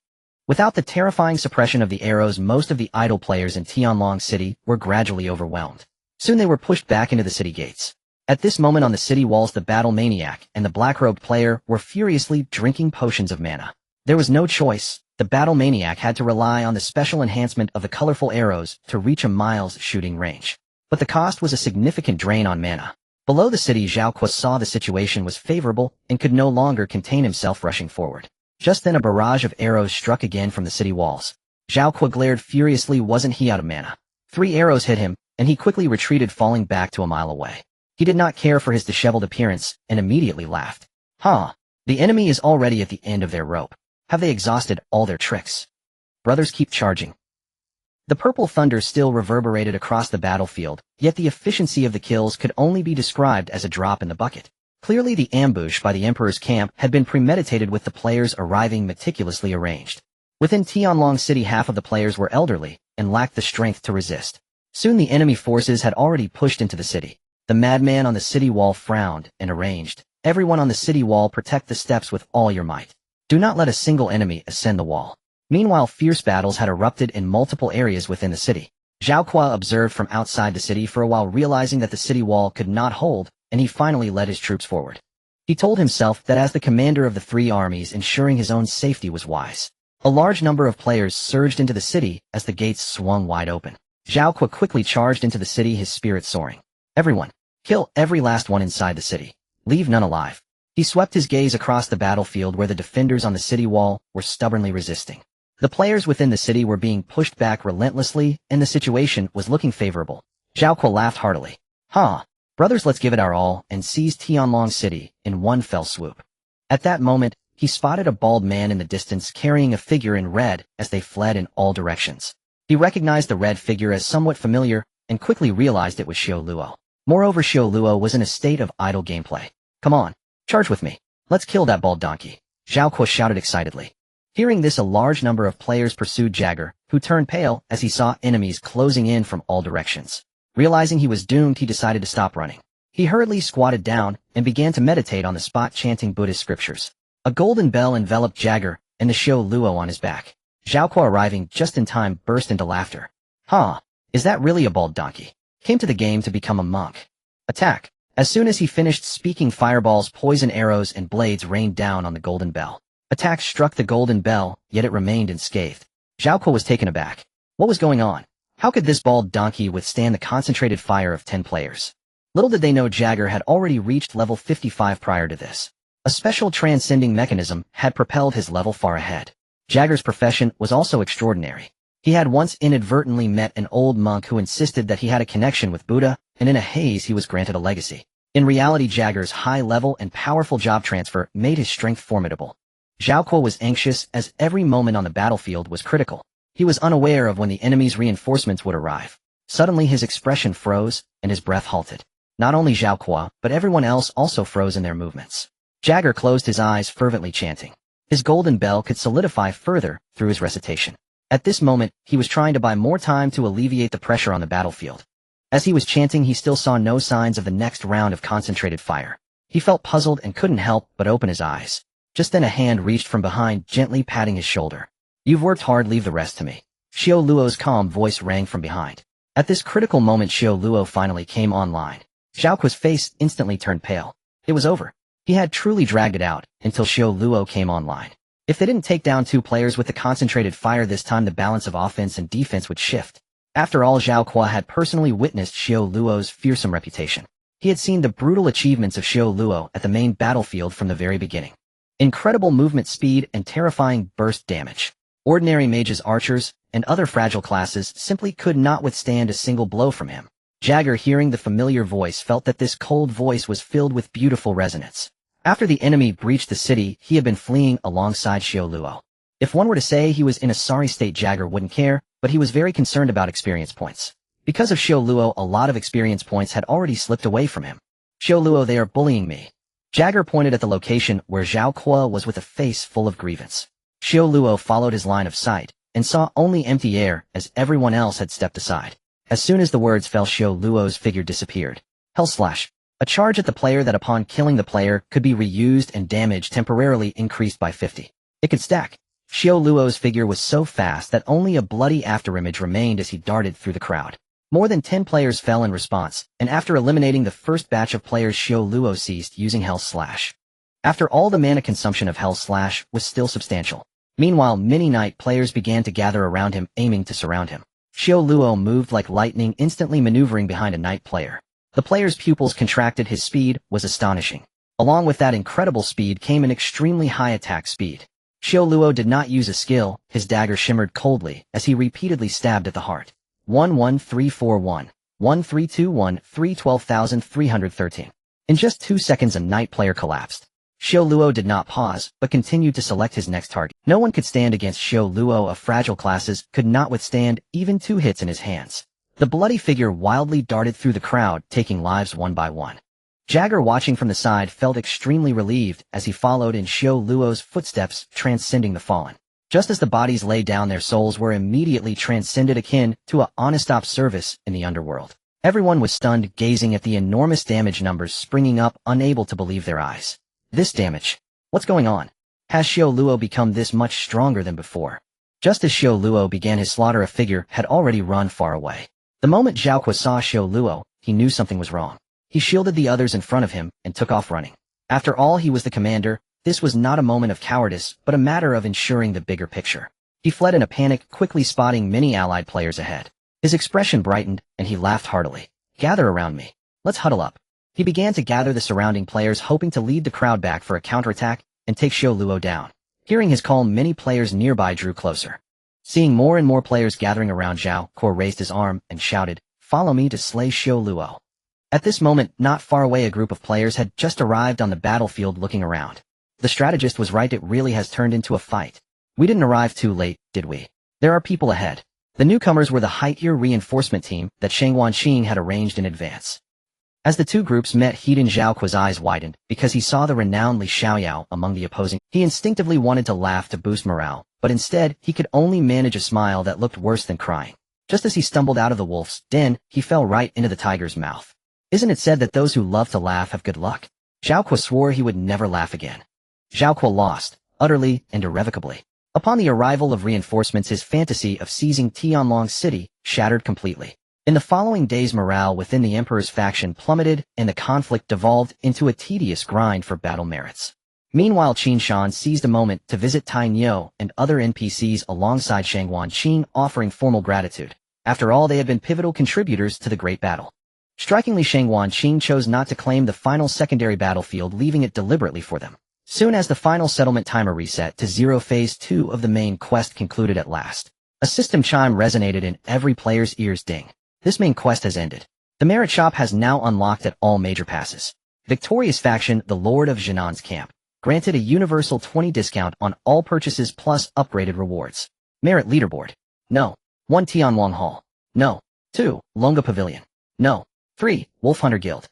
Without the terrifying suppression of the arrows, most of the idle players in Tianlong City were gradually overwhelmed. Soon they were pushed back into the city gates. At this moment on the city walls, the battle maniac and the black-robed player were furiously drinking potions of mana. There was no choice. The battle maniac had to rely on the special enhancement of the colorful arrows to reach a mile's shooting range. But the cost was a significant drain on mana. Below the city, Zhao Kuo saw the situation was favorable and could no longer contain himself, rushing forward. Just then a barrage of arrows struck again from the city walls. Zhao Kuo glared furiously. Wasn't he out of mana? 3 arrows hit him, and he quickly retreated, falling back to a mile away. He did not care for his disheveled appearance and immediately laughed. The enemy is already at the end of their rope. Have they exhausted all their tricks? Brothers, keep charging. The purple thunder still reverberated across the battlefield, yet the efficiency of the kills could only be described as a drop in the bucket. Clearly the ambush by the Emperor's camp had been premeditated, with the players arriving meticulously arranged. Within Tianlong City, half of the players were elderly and lacked the strength to resist. Soon the enemy forces had already pushed into the city. The madman on the city wall frowned and arranged. Everyone on the city wall, protect the steps with all your might. Do not let a single enemy ascend the wall. Meanwhile, fierce battles had erupted in multiple areas within the city. Zhao Kuo observed from outside the city for a while, realizing that the city wall could not hold, and he finally led his troops forward. He told himself that as the commander of the 3 armies, ensuring his own safety was wise. A large number of players surged into the city as the gates swung wide open. Zhao Kuo quickly charged into the city, his spirit soaring. Everyone, kill every last one inside the city. Leave none alive. He swept his gaze across the battlefield where the defenders on the city wall were stubbornly resisting. The players within the city were being pushed back relentlessly, and the situation was looking favorable. Zhao Kuo laughed heartily. Huh. Brothers, let's give it our all and seize Tianlong City in one fell swoop. At that moment, he spotted a bald man in the distance carrying a figure in red as they fled in all directions. He recognized the red figure as somewhat familiar and quickly realized it was Xiao Luo. Moreover, Xiao Luo was in a state of idle gameplay. Come on, charge with me. Let's kill that bald donkey. Zhao Kuo shouted excitedly. Hearing this, a large number of players pursued Jagger, who turned pale as he saw enemies closing in from all directions. Realizing he was doomed, he decided to stop running. He hurriedly squatted down and began to meditate on the spot, chanting Buddhist scriptures. A golden bell enveloped Jagger and the Xiao Luo on his back. Zhao Kuo, arriving just in time, burst into laughter. Huh, is that really a bald donkey? Came to the game to become a monk. Attack! As soon as he finished speaking, fireballs, poison arrows, and blades rained down on the golden bell. Attack struck the golden bell, yet it remained unscathed. Zhao Kuo was taken aback. What was going on? How could this bald donkey withstand the concentrated fire of 10 players? Little did they know Jagger had already reached level 55 prior to this. A special transcending mechanism had propelled his level far ahead. Jagger's profession was also extraordinary. He had once inadvertently met an old monk who insisted that he had a connection with Buddha, and in a haze he was granted a legacy. In reality, Jagger's high level and powerful job transfer made his strength formidable. Zhao Kuo was anxious as every moment on the battlefield was critical. He was unaware of when the enemy's reinforcements would arrive. Suddenly his expression froze, and his breath halted. Not only Zhao Kuo, but everyone else also froze in their movements. Jagger closed his eyes, fervently chanting. His golden bell could solidify further through his recitation. At this moment, he was trying to buy more time to alleviate the pressure on the battlefield. As he was chanting, he still saw no signs of the next round of concentrated fire. He felt puzzled and couldn't help but open his eyes. Just then a hand reached from behind, gently patting his shoulder. You've worked hard, leave the rest to me. Xiao Luo's calm voice rang from behind. At this critical moment, Xiao Luo finally came online. Zhao Kuo's face instantly turned pale. It was over. He had truly dragged it out until Xiao Luo came online. If they didn't take down 2 players with the concentrated fire this time, the balance of offense and defense would shift. After all, Zhao Kuo had personally witnessed Xiao Luo's fearsome reputation. He had seen the brutal achievements of Xiao Luo at the main battlefield from the very beginning. Incredible movement speed and terrifying burst damage. Ordinary mages, archers, and other fragile classes simply could not withstand a single blow from him. Jagger, hearing the familiar voice, felt that this cold voice was filled with beautiful resonance. After the enemy breached the city, he had been fleeing alongside Xiao Luo. If one were to say he was in a sorry state, Jagger wouldn't care, but he was very concerned about experience points. Because of Xiao Luo, a lot of experience points had already slipped away from him. Xiao Luo, they are bullying me. Jagger pointed at the location where Zhao Kuo was with a face full of grievance. Xiao Luo followed his line of sight and saw only empty air as everyone else had stepped aside. As soon as the words fell, Xiao Luo's figure disappeared. Hell Slash. A charge at the player that upon killing the player could be reused and damage temporarily increased by 50. It could stack. Xiao Luo's figure was so fast that only a bloody afterimage remained as he darted through the crowd. More than 10 players fell in response, and after eliminating the first batch of players, Xiao Luo ceased using Hell Slash. After all, the mana consumption of Hell Slash was still substantial. Meanwhile, many knight players began to gather around him, aiming to surround him. Xiao Luo moved like lightning, instantly maneuvering behind a knight player. The player's pupils contracted. His speed was astonishing. Along with that incredible speed came an extremely high attack speed. Xiao Luo did not use a skill. His dagger shimmered coldly as he repeatedly stabbed at the heart. 11341, 1321, 312313. In just 2 seconds, a knight player collapsed. Xiao Luo did not pause, but continued to select his next target. No one could stand against Xiao Luo. Of fragile classes could not withstand even 2 hits in his hands. The bloody figure wildly darted through the crowd, taking lives one by one. Jagger, watching from the side, felt extremely relieved as he followed in Xiao Luo's footsteps, transcending the fallen. Just as the bodies lay down, their souls were immediately transcended, akin to a honest-op service in the underworld. Everyone was stunned, gazing at the enormous damage numbers springing up, unable to believe their eyes. This damage. What's going on? Has Xiao Luo become this much stronger than before? Just as Xiao Luo began his slaughter, a figure had already run far away. The moment Zhao Kuo saw Xiao Luo, he knew something was wrong. He shielded the others in front of him and took off running. After all, he was the commander. This was not a moment of cowardice, but a matter of ensuring the bigger picture. He fled in a panic, quickly spotting many allied players ahead. His expression brightened, and he laughed heartily. Gather around me. Let's huddle up. He began to gather the surrounding players, hoping to lead the crowd back for a counterattack and take Xiao Luo down. Hearing his call, many players nearby drew closer. Seeing more and more players gathering around, Zhao Kuo raised his arm and shouted, follow me to slay Xiao Luo. At this moment, not far away, a group of players had just arrived on the battlefield looking around. The strategist was right, it really has turned into a fight. We didn't arrive too late, did we? There are people ahead. The newcomers were the High-Tier reinforcement team that Shang Wanqing had arranged in advance. As the two groups met, Heaton Zhaoqua's eyes widened because he saw the renowned Li Xiaoyao among the opposing. He instinctively wanted to laugh to boost morale, but instead, he could only manage a smile that looked worse than crying. Just as he stumbled out of the wolf's den, he fell right into the tiger's mouth. Isn't it said that those who love to laugh have good luck? Zhaoqua swore he would never laugh again. Zhaoqua lost, utterly and irrevocably. Upon the arrival of reinforcements, his fantasy of seizing Tianlong City shattered completely. In the following days, morale within the Emperor's faction plummeted, and the conflict devolved into a tedious grind for battle merits. Meanwhile, Qin Shan seized a moment to visit Tai Niu and other NPCs alongside Shang Wanqing, offering formal gratitude. After all, they had been pivotal contributors to the great battle. Strikingly, Shang Wanqing chose not to claim the final secondary battlefield, leaving it deliberately for them. Soon as the final settlement timer reset to 0, Phase 2 of the main quest concluded at last. A system chime resonated in every player's ears. Ding. This main quest has ended. The merit shop has now unlocked at all major passes. Victorious faction, the Lord of Zhenan's camp, granted a universal 20 discount on all purchases plus upgraded rewards. Merit leaderboard. No. 1. Tianwang Hall. No. 2. Longa Pavilion. No. 3. Wolf Hunter Guild.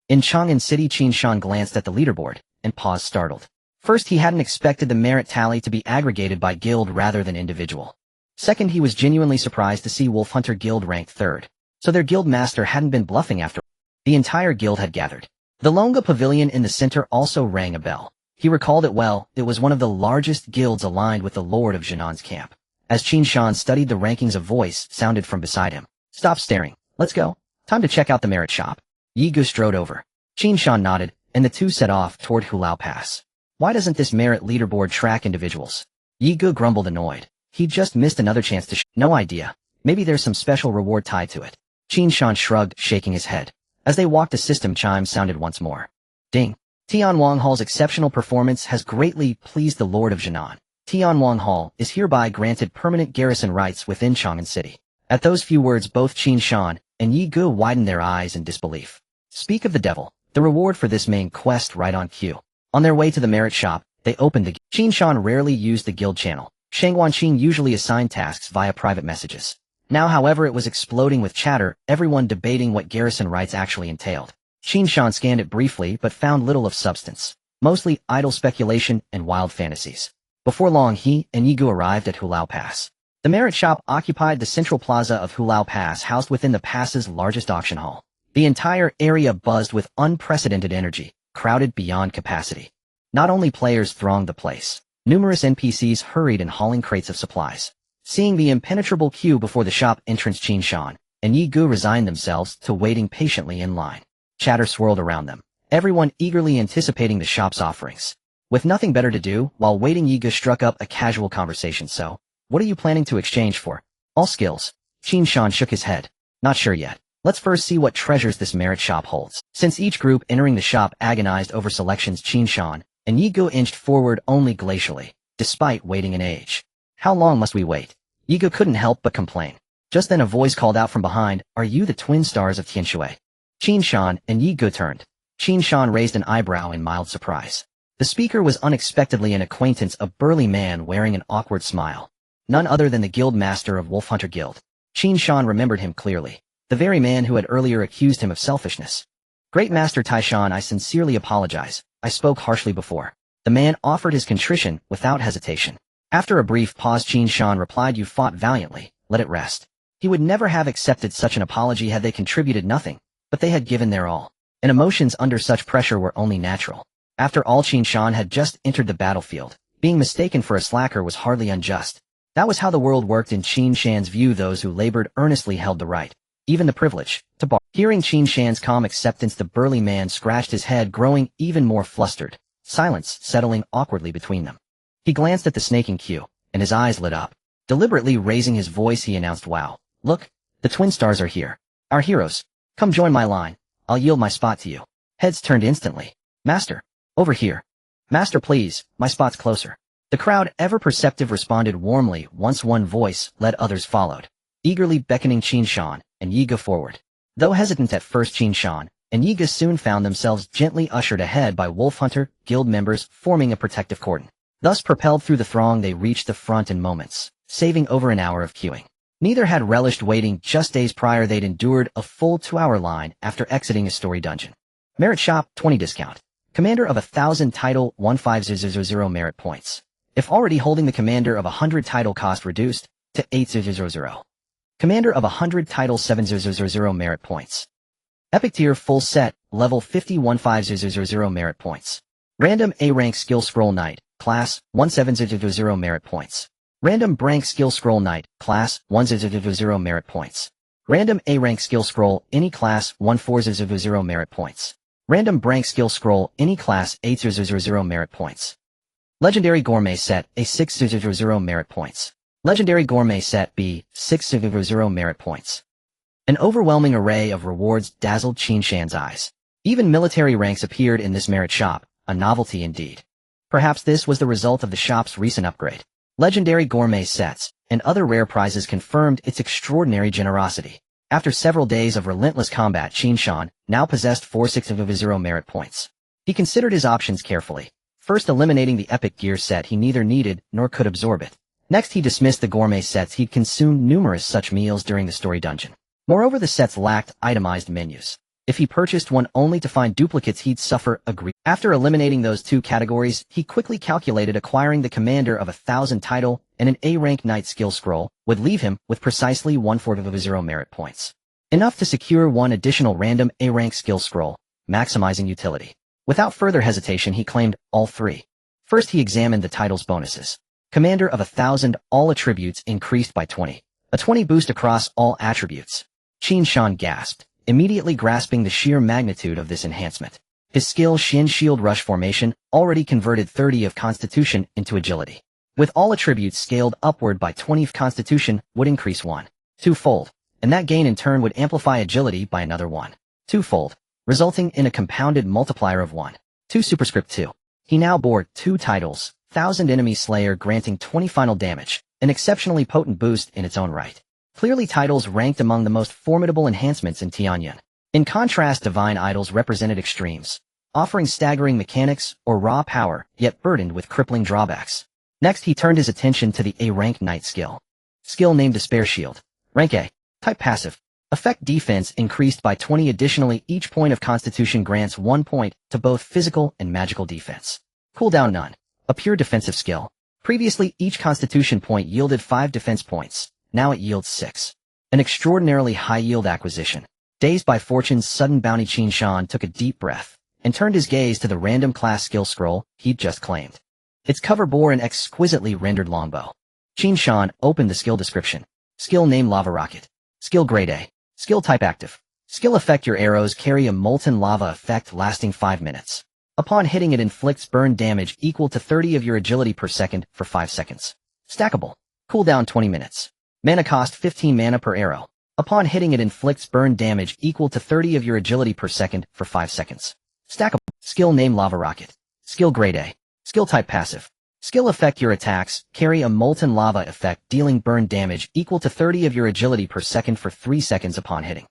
In Chang'an City, Qin Shan glanced at the leaderboard and paused, startled. First, he hadn't expected the merit tally to be aggregated by guild rather than individual. Second, he was genuinely surprised to see Wolf Hunter Guild ranked 3rd. So their guild master hadn't been bluffing after all. The entire guild had gathered. The Longa Pavilion in the center also rang a bell. He recalled it well. It was one of the largest guilds aligned with the Lord of Zhenan's camp. As Qin Shan studied the rankings, a voice sounded from beside him. Stop staring. Let's go. Time to check out the merit shop. Yi Gu strode over. Qin Shan nodded, and the two set off toward Hulao Pass. Why doesn't this merit leaderboard track individuals? Yi Gu grumbled, annoyed. He just missed another chance to no idea. Maybe there's some special reward tied to it. Qin Shan shrugged, shaking his head. As they walked, a system chime sounded once more. Ding. Tianwang Hall's exceptional performance has greatly pleased the Lord of Zhenan. Tianwang Hall is hereby granted permanent garrison rights within Chang'an City. At those few words, both Qin Shan and Yi Gu widened their eyes in disbelief. Speak of the devil, the reward for this main quest right on cue. On their way to the merit shop, they opened the Qin Shan rarely used the guild channel. Shang Wanqing usually assigned tasks via private messages. Now, however, it was exploding with chatter, everyone debating what garrison rights actually entailed. Qin Shan scanned it briefly but found little of substance. Mostly idle speculation and wild fantasies. Before long, he and Yi Gu arrived at Hulao Pass. The merit shop occupied the central plaza of Hulao Pass, housed within the pass's largest auction hall. The entire area buzzed with unprecedented energy, crowded beyond capacity. Not only players thronged the place. Numerous NPCs hurried in hauling crates of supplies. Seeing the impenetrable queue before the shop entrance, Qin Shan and Yi Gu resigned themselves to waiting patiently in line. Chatter swirled around them, everyone eagerly anticipating the shop's offerings. With nothing better to do, while waiting, Yi Gu struck up a casual conversation. So, what are you planning to exchange for? All skills. Qin Shan shook his head. Not sure yet. Let's first see what treasures this merit shop holds. Since each group entering the shop agonized over selections, Qin Shan and Yi Gu inched forward only glacially, despite waiting an age. How long must we wait? Yi Gu couldn't help but complain. Just then a voice called out from behind, are you the twin stars of Tianshui? Qin Shan and Yi Gu turned. Qin Shan raised an eyebrow in mild surprise. The speaker was unexpectedly an acquaintance, a burly man wearing an awkward smile. None other than the guild master of Wolf Hunter Guild. Qin Shan remembered him clearly. The very man who had earlier accused him of selfishness. Great Master Taishan, I sincerely apologize. I spoke harshly before. The man offered his contrition without hesitation. After a brief pause, Qin Shan replied, you fought valiantly, let it rest. He would never have accepted such an apology had they contributed nothing, but they had given their all. And emotions under such pressure were only natural. After all, Qin Shan had just entered the battlefield. Being mistaken for a slacker was hardly unjust. That was how the world worked in Qin Shan's view. Those who labored earnestly held the right, even the privilege, to borrow. Hearing Qin Shan's calm acceptance, the burly man scratched his head, growing even more flustered, silence settling awkwardly between them. He glanced at the snaking queue, and his eyes lit up. Deliberately raising his voice, he announced, wow, look, the twin stars are here. Our heroes. Come join my line. I'll yield my spot to you. Heads turned instantly. Master. Over here. Master, please, my spot's closer. The crowd, ever perceptive, responded warmly. Once one voice led, others followed. Eagerly beckoning Qin Shan and Yiga forward. Though hesitant at first, Qin Shan and Yiga soon found themselves gently ushered ahead by Wolf Hunter guild members forming a protective cordon. Thus propelled through the throng, they reached the front in moments, saving over an hour of queuing. Neither had relished waiting. Just days prior they'd endured a full 2-hour line after exiting a story dungeon. Merit Shop, 20 discount. Commander of 1,000 title, 15,000 merit points. If already holding the commander of 100 title, cost reduced to 8,000. Commander of 100 title, 7,000 merit points. Epic tier full set, level 50, 15,000 merit points. Random A rank skill scroll knight, class, 17,000 merit points. Random rank skill scroll knight, class, 1,000 merit points. Random A rank skill scroll, any class, 14,000 merit points. Random rank skill scroll, any class, 8,000 merit points. Legendary Gourmet Set, A 6,000 merit points. Legendary Gourmet Set B, 6,000 merit points. An overwhelming array of rewards dazzled Qin Shan's eyes. Even military ranks appeared in this merit shop, a novelty indeed. Perhaps this was the result of the shop's recent upgrade. Legendary Gourmet Sets and other rare prizes confirmed its extraordinary generosity. After several days of relentless combat, Qin Shan now possessed 4,600 merit points. He considered his options carefully, first eliminating the epic gear set he neither needed nor could absorb it. Next he dismissed the gourmet sets. He'd consumed numerous such meals during the story dungeon. Moreover, the sets lacked itemized menus. If he purchased one only to find duplicates, he'd suffer a grief. After eliminating those two categories, he quickly calculated acquiring the commander of 1,000 title and an A-rank knight skill scroll would leave him with precisely 1,400 merit points. Enough to secure one additional random A-rank skill scroll, maximizing utility. Without further hesitation, he claimed all three. First, he examined the title's bonuses. Commander of 1,000, all attributes increased by 20. A 20 boost across all attributes. Qin Shan gasped, immediately grasping the sheer magnitude of this enhancement. His skill Shin Shield Rush Formation already converted 30 of Constitution into Agility. With all attributes scaled upward by 20, Constitution would increase 1. 2-fold, and that gain in turn would amplify Agility by another 1. 2-fold, resulting in a compounded multiplier of 1. 2 Superscript 2. He now bore 2 titles, 1,000 Enemy Slayer granting 20 final damage, an exceptionally potent boost in its own right. Clearly titles ranked among the most formidable enhancements in Tianyan. In contrast, Divine Idols represented extremes, offering staggering mechanics or raw power, yet burdened with crippling drawbacks. Next he turned his attention to the A-rank knight skill. Skill named Despair Shield. Rank A. Type Passive. Effect defense increased by 20. Additionally, each point of Constitution grants 1 point to both physical and magical defense. Cooldown none. A pure defensive skill. Previously, each Constitution point yielded 5 defense points. Now it yields 6. An extraordinarily high-yield acquisition. Dazed by fortune's sudden bounty, Qin Shan took a deep breath and turned his gaze to the random class skill scroll he'd just claimed. Its cover bore an exquisitely rendered longbow. Qin Shan opened the skill description. Skill name Lava Rocket. Skill grade A. Skill type active. Skill effect: your arrows carry a molten lava effect lasting 5 minutes. Upon hitting it inflicts burn damage equal to 30 of your agility per second for 5 seconds. Stackable. Cooldown 20 minutes. Mana cost 15 mana per arrow. Upon hitting it inflicts burn damage equal to 30 of your agility per second for 5 seconds. Stackable. Skill name Lava Rocket. Skill grade A. Skill type passive. Skill effect: your attacks carry a molten lava effect dealing burn damage equal to 30 of your agility per second for 3 seconds upon hitting.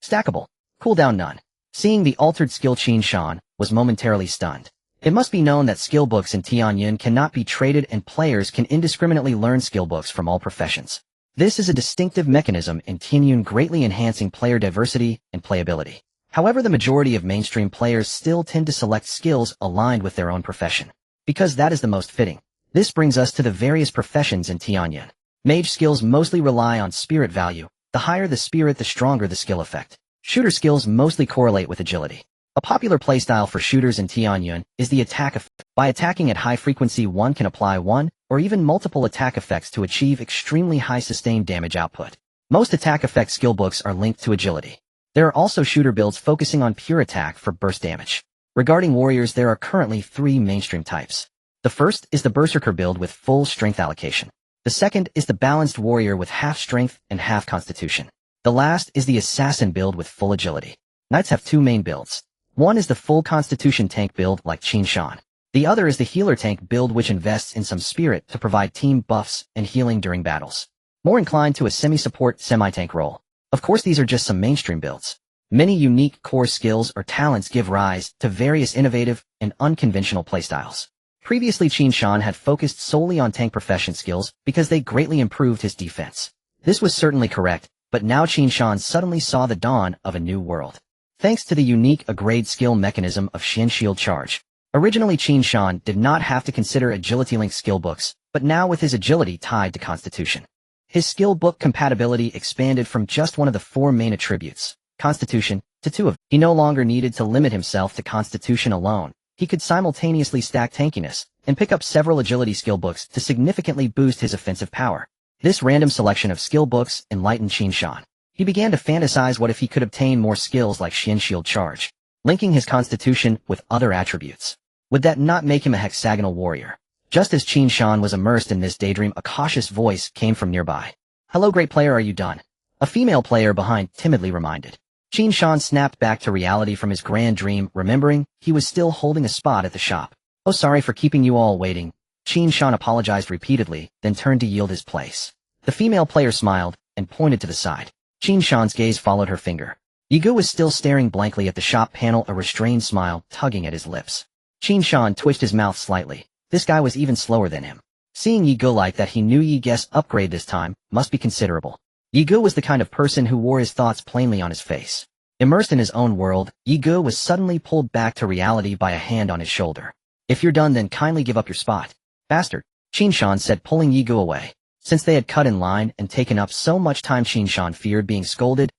Stackable. Cooldown none. Seeing the altered skill, Qin Shan was momentarily stunned. It must be known that skill books in Tianyan cannot be traded and players can indiscriminately learn skill books from all professions. This is a distinctive mechanism in Tianyan, greatly enhancing player diversity and playability. However, the majority of mainstream players still tend to select skills aligned with their own profession, because that is the most fitting. This brings us to the various professions in Tianyan. Mage skills mostly rely on spirit value. The higher the spirit, the stronger the skill effect. Shooter skills mostly correlate with agility. A popular playstyle for shooters in Tianyan is the attack effect. By attacking at high frequency, one can apply one or even multiple attack effects to achieve extremely high sustained damage output. Most attack effect skill books are linked to agility. There are also shooter builds focusing on pure attack for burst damage. Regarding warriors, there are currently 3 mainstream types. The first is the Berserker build with full strength allocation. The second is the balanced warrior with half strength and half constitution. The last is the assassin build with full agility. Knights have 2 main builds. One is the full constitution tank build like Qin Shan. The other is the healer tank build, which invests in some spirit to provide team buffs and healing during battles. More inclined to a semi-support, semi-tank role. Of course, these are just some mainstream builds. Many unique core skills or talents give rise to various innovative and unconventional playstyles. Previously, Qin Shan had focused solely on tank profession skills because they greatly improved his defense. This was certainly correct, but now Qin Shan suddenly saw the dawn of a new world. Thanks to the unique A-grade skill mechanism of Shen Shield Charge. Originally, Qin Shan did not have to consider agility-linked skill books, but now with his agility tied to Constitution. His skill book compatibility expanded from just one of the 4 main attributes, Constitution, to 2 of them. He no longer needed to limit himself to Constitution alone. He could simultaneously stack tankiness and pick up several agility skill books to significantly boost his offensive power. This random selection of skill books enlightened Qin Shan. He began to fantasize what if he could obtain more skills like Shen Shield Charge, linking his Constitution with other attributes. Would that not make him a hexagonal warrior? Just as Qin Shan was immersed in this daydream, a cautious voice came from nearby. "Hello, great player, are you done?" A female player behind timidly reminded. Qin Shan snapped back to reality from his grand dream, remembering he was still holding a spot at the shop. "Oh, sorry for keeping you all waiting." Qin Shan apologized repeatedly, then turned to yield his place. The female player smiled and pointed to the side. Qin Shan's gaze followed her finger. Yigu was still staring blankly at the shop panel, a restrained smile tugging at his lips. Qin Shan twitched his mouth slightly. This guy was even slower than him. Seeing Yigu like that, he knew Yige's upgrade this time must be considerable. Yigu was the kind of person who wore his thoughts plainly on his face. Immersed in his own world, Yigu was suddenly pulled back to reality by a hand on his shoulder. "If you're done, then kindly give up your spot." "Bastard," Qin Shan said, pulling Yigu away. Since they had cut in line and taken up so much time, Qin Shan feared being scolded.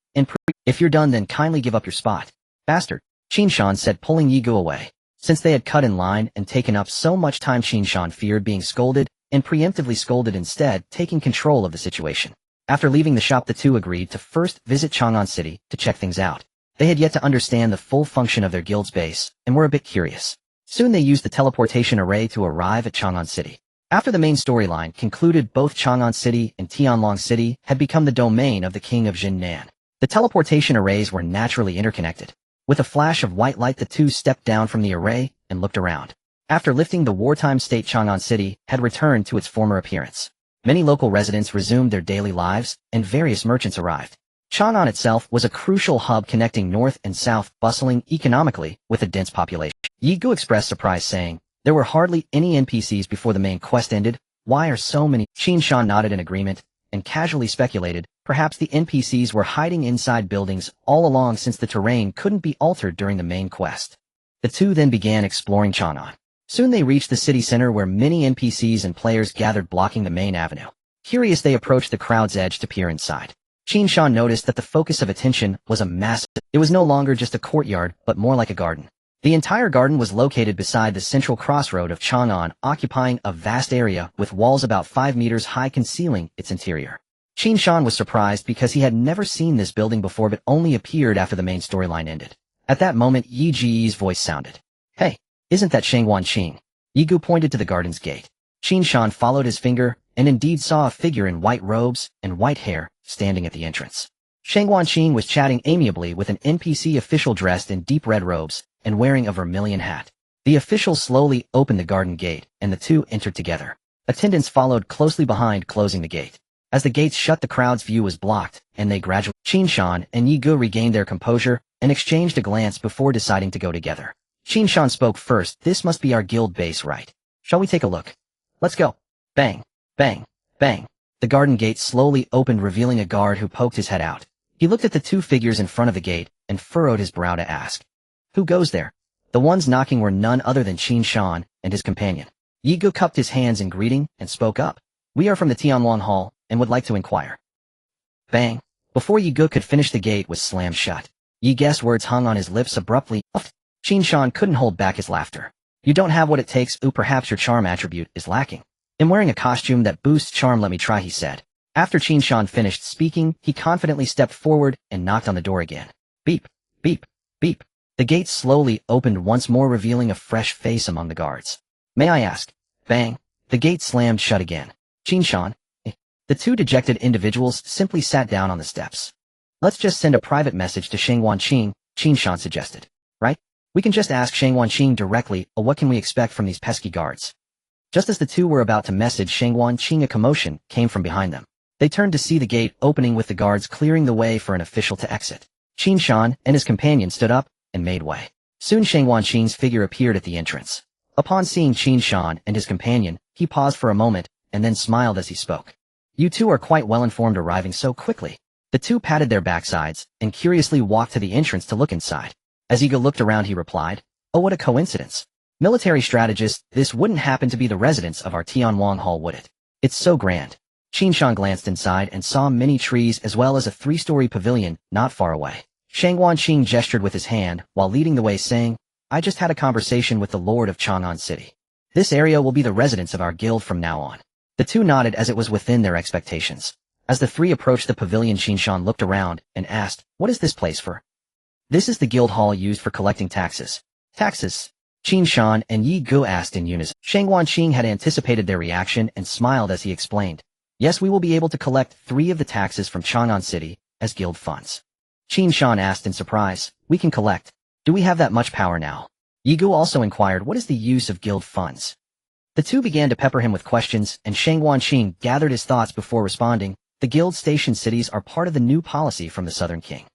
"If you're done, then kindly give up your spot." "Bastard," Qin Shan said, pulling Yigu away. Since they had cut in line and taken up so much time, Qin Shan feared being scolded and preemptively scolded instead, taking control of the situation. After leaving the shop, the two agreed to first visit Chang'an City to check things out. They had yet to understand the full function of their guild's base and were a bit curious. Soon they used the teleportation array to arrive at Chang'an City. After the main storyline concluded, both Chang'an City and Tianlong City had become the domain of the king of Jinnan. The teleportation arrays were naturally interconnected. With a flash of white light, the two stepped down from the array and looked around. After lifting the wartime state, Chang'an City had returned to its former appearance. Many local residents resumed their daily lives, and various merchants arrived. Chang'an itself was a crucial hub connecting north and south, bustling economically with a dense population. Yigu expressed surprise, saying, "There were hardly any NPCs before the main quest ended. Why are so many?" Qin Shan nodded in agreement and casually speculated, perhaps the NPCs were hiding inside buildings all along since the terrain couldn't be altered during the main quest. The two then began exploring Chang'an. Soon they reached the city center, where many NPCs and players gathered, blocking the main avenue. Curious, they approached the crowd's edge to peer inside. Qin Shan noticed that the focus of attention was a massive. It was no longer just a courtyard, but more like a garden. The entire garden was located beside the central crossroad of Chang'an, occupying a vast area with walls about 5 meters high concealing its interior. Qin Shan was surprised because he had never seen this building before, but only appeared after the main storyline ended. At that moment, Yi Ji's voice sounded. "Hey, isn't that Shengwan Qing?" Yigu pointed to the garden's gate. Qin Shan followed his finger and indeed saw a figure in white robes and white hair standing at the entrance. Shengwan Qing was chatting amiably with an NPC official dressed in deep red robes and wearing a vermilion hat. The official slowly opened the garden gate, and the two entered together. Attendants followed closely behind, closing the gate. As the gates shut, the crowd's view was blocked, and they gradually. Qin Shan and Yigu regained their composure and exchanged a glance before deciding to go together. Qin Shan spoke first. "This must be our guild base, right? Shall we take a look?" "Let's go." Bang, bang, bang. The garden gate slowly opened, revealing a guard who poked his head out. He looked at the two figures in front of the gate and furrowed his brow to ask, "Who goes there?" The ones knocking were none other than Qin Shan and his companion. Yigu cupped his hands in greeting and spoke up. "We are from the Tianlong Hall and would like to inquire." Bang. Before Yigu could finish, the gate was slammed shut. Yige's words hung on his lips abruptly. Qin Shan couldn't hold back his laughter. "You don't have what it takes. Ooh, perhaps your charm attribute is lacking." "I'm wearing a costume that boosts charm, let me try," he said. After Qin Shan finished speaking, he confidently stepped forward and knocked on the door again. Beep, beep, beep. The gate slowly opened once more, revealing a fresh face among the guards. "May I ask?" Bang. The gate slammed shut again. Qin Shan. The two dejected individuals simply sat down on the steps. "Let's just send a private message to Shengwan Qing," Qin Shan suggested. "Right? We can just ask Shengwan Qing directly, or what can we expect from these pesky guards?" Just as the two were about to message Shengwan Qing, a commotion came from behind them. They turned to see the gate opening with the guards clearing the way for an official to exit. Qin Shan and his companion stood up and made way. Soon Shang Wanqing's figure appeared at the entrance. Upon seeing Qin Shan and his companion, he paused for a moment and then smiled as he spoke. "You two are quite well informed arriving so quickly." The two patted their backsides and curiously walked to the entrance to look inside. As Yiga looked around, he replied, "Oh, what a coincidence. Military strategist, this wouldn't happen to be the residence of our Tianwang Hall, would it? It's so grand." Qin Shan glanced inside and saw many trees as well as a 3-story pavilion not far away. Shang Wanqing gestured with his hand while leading the way, saying, "I just had a conversation with the Lord of Chang'an City. This area will be the residence of our guild from now on." The two nodded as it was within their expectations. As the three approached the pavilion, Qin Shan looked around and asked, "What is this place for?" "This is the guild hall used for collecting taxes." "Taxes?" Qin Shan and Yi Gu asked in unison. Shang Wanqing had anticipated their reaction and smiled as he explained, "Yes, we will be able to collect 3 of the taxes from Chang'an City as guild funds." Qin Shan asked in surprise, "We can collect? Do we have that much power now?" Yi Gu also inquired, "What is the use of guild funds?" The two began to pepper him with questions, and Shang Wanqing gathered his thoughts before responding, "The guild station cities are part of the new policy from the Southern King.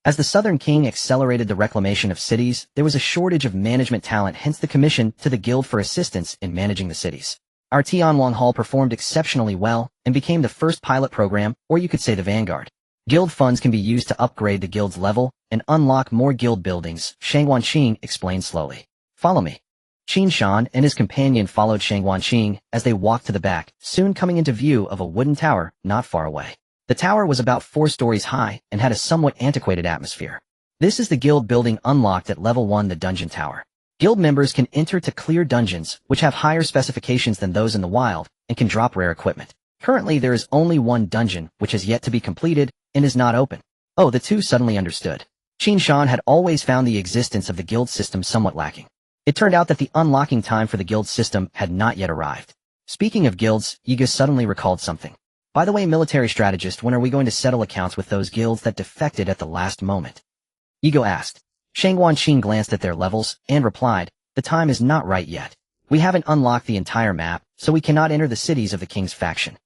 As the Southern King accelerated the reclamation of cities, there was a shortage of management talent, hence the commission to the guild for assistance in managing the cities. Our Tianwang Hall performed exceptionally well and became the first pilot program, or you could say the vanguard. Guild funds can be used to upgrade the guild's level and unlock more guild buildings," Shang Wanqing explained slowly. "Follow me." Qin Shan and his companion followed Shang Wanqing as they walked to the back, soon coming into view of a wooden tower not far away. The tower was about 4 stories high and had a somewhat antiquated atmosphere. "This is the guild building unlocked at level 1, the dungeon tower. Guild members can enter to clear dungeons, which have higher specifications than those in the wild, and can drop rare equipment. Currently there is only 1 dungeon, which has yet to be completed, and is not open." Oh, the two suddenly understood. Qin Shan had always found the existence of the guild system somewhat lacking. It turned out that the unlocking time for the guild system had not yet arrived. Speaking of guilds, Yiga suddenly recalled something. "By the way, military strategist, when are we going to settle accounts with those guilds that defected at the last moment?" Yiga asked. Shang Wanqing glanced at their levels and replied, "The time is not right yet. We haven't unlocked the entire map, so we cannot enter the cities of the king's faction.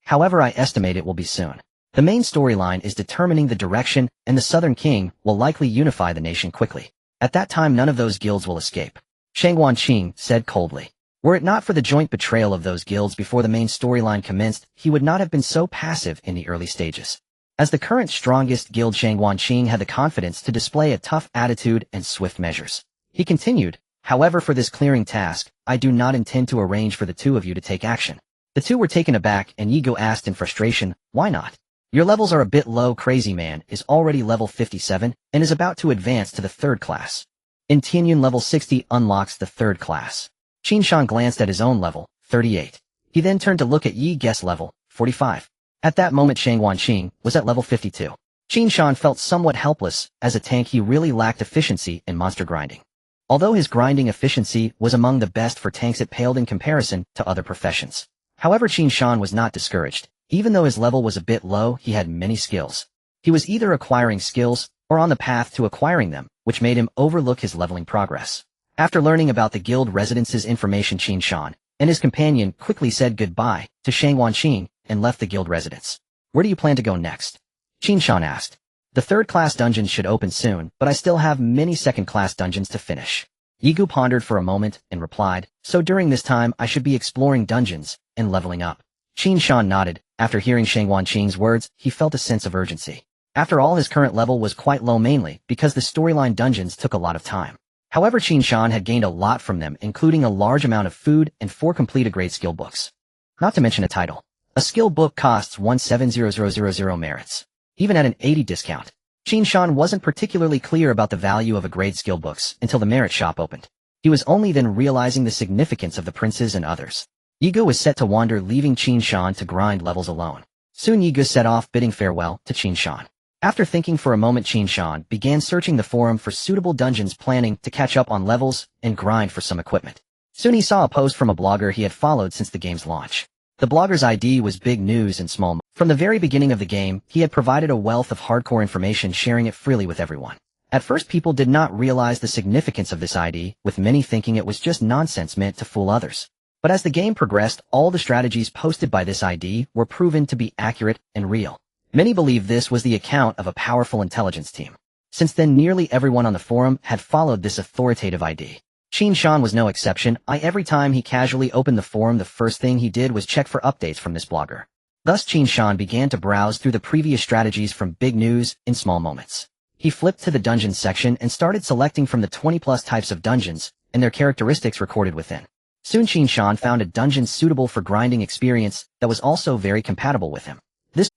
However, I estimate it will be soon. The main storyline is determining the direction, and the Southern King will likely unify the nation quickly. At that time, none of those guilds will escape." Shang Wanqing said coldly. Were it not for the joint betrayal of those guilds before the main storyline commenced, he would not have been so passive in the early stages. As the current strongest guild, Shang Wanqing had the confidence to display a tough attitude and swift measures. He continued, "However, for this clearing task, I do not intend to arrange for the 2 of you to take action." The two were taken aback, and Yigo asked in frustration, "Why not? Your levels are a bit low. Crazy Man is already level 57 and is about to advance to the 3rd class. In Tianyun, level 60 unlocks the 3rd class." Qin Shan glanced at his own level, 38. He then turned to look at Yi Ge's level, 45. At that moment, Shang Wanqing was at level 52. Qin Shan felt somewhat helpless. As a tank, he really lacked efficiency in monster grinding. Although his grinding efficiency was among the best for tanks, it paled in comparison to other professions. However, Qin Shan was not discouraged. Even though his level was a bit low, he had many skills. He was either acquiring skills or on the path to acquiring them, which made him overlook his leveling progress. After learning about the guild residence's information, Qin Shan and his companion quickly said goodbye to Shang Wanqing and left the guild residence. "Where do you plan to go next?" Qin Shan asked. "The 3rd-class dungeons should open soon, but I still have many 2nd-class dungeons to finish." Yigu pondered for a moment and replied, "So during this time I should be exploring dungeons and leveling up." Qin Shan nodded. After hearing Shang Wanqing's words, he felt a sense of urgency. After all, his current level was quite low, mainly because the storyline dungeons took a lot of time. However, Qin Shan had gained a lot from them, including a large amount of food and 4 completed grade skill books. Not to mention a title. A skill book costs 170000 merits. Even at an 80 discount. Qin Shan wasn't particularly clear about the value of a grade skill books until the merit shop opened. He was only then realizing the significance of the princes and others. Yiga was set to wander, leaving Qin Shan to grind levels alone. Soon Yiga set off, bidding farewell to Qin Shan. After thinking for a moment, Qin Shan began searching the forum for suitable dungeons, planning to catch up on levels and grind for some equipment. Soon he saw a post from a blogger he had followed since the game's launch. The blogger's ID was Big News and Small. From the very beginning of the game, he had provided a wealth of hardcore information, sharing it freely with everyone. At first, people did not realize the significance of this ID, with many thinking it was just nonsense meant to fool others. But as the game progressed, all the strategies posted by this ID were proven to be accurate and real. Many believe this was the account of a powerful intelligence team. Since then, nearly everyone on the forum had followed this authoritative ID. Qin Shan was no exception. Every time he casually opened the forum, the first thing he did was check for updates from this blogger. Thus, Qin Shan began to browse through the previous strategies from big news in small moments. He flipped to the dungeons section and started selecting from the 20-plus types of dungeons and their characteristics recorded within. Soon Qin Shan found a dungeon suitable for grinding experience that was also very compatible with him.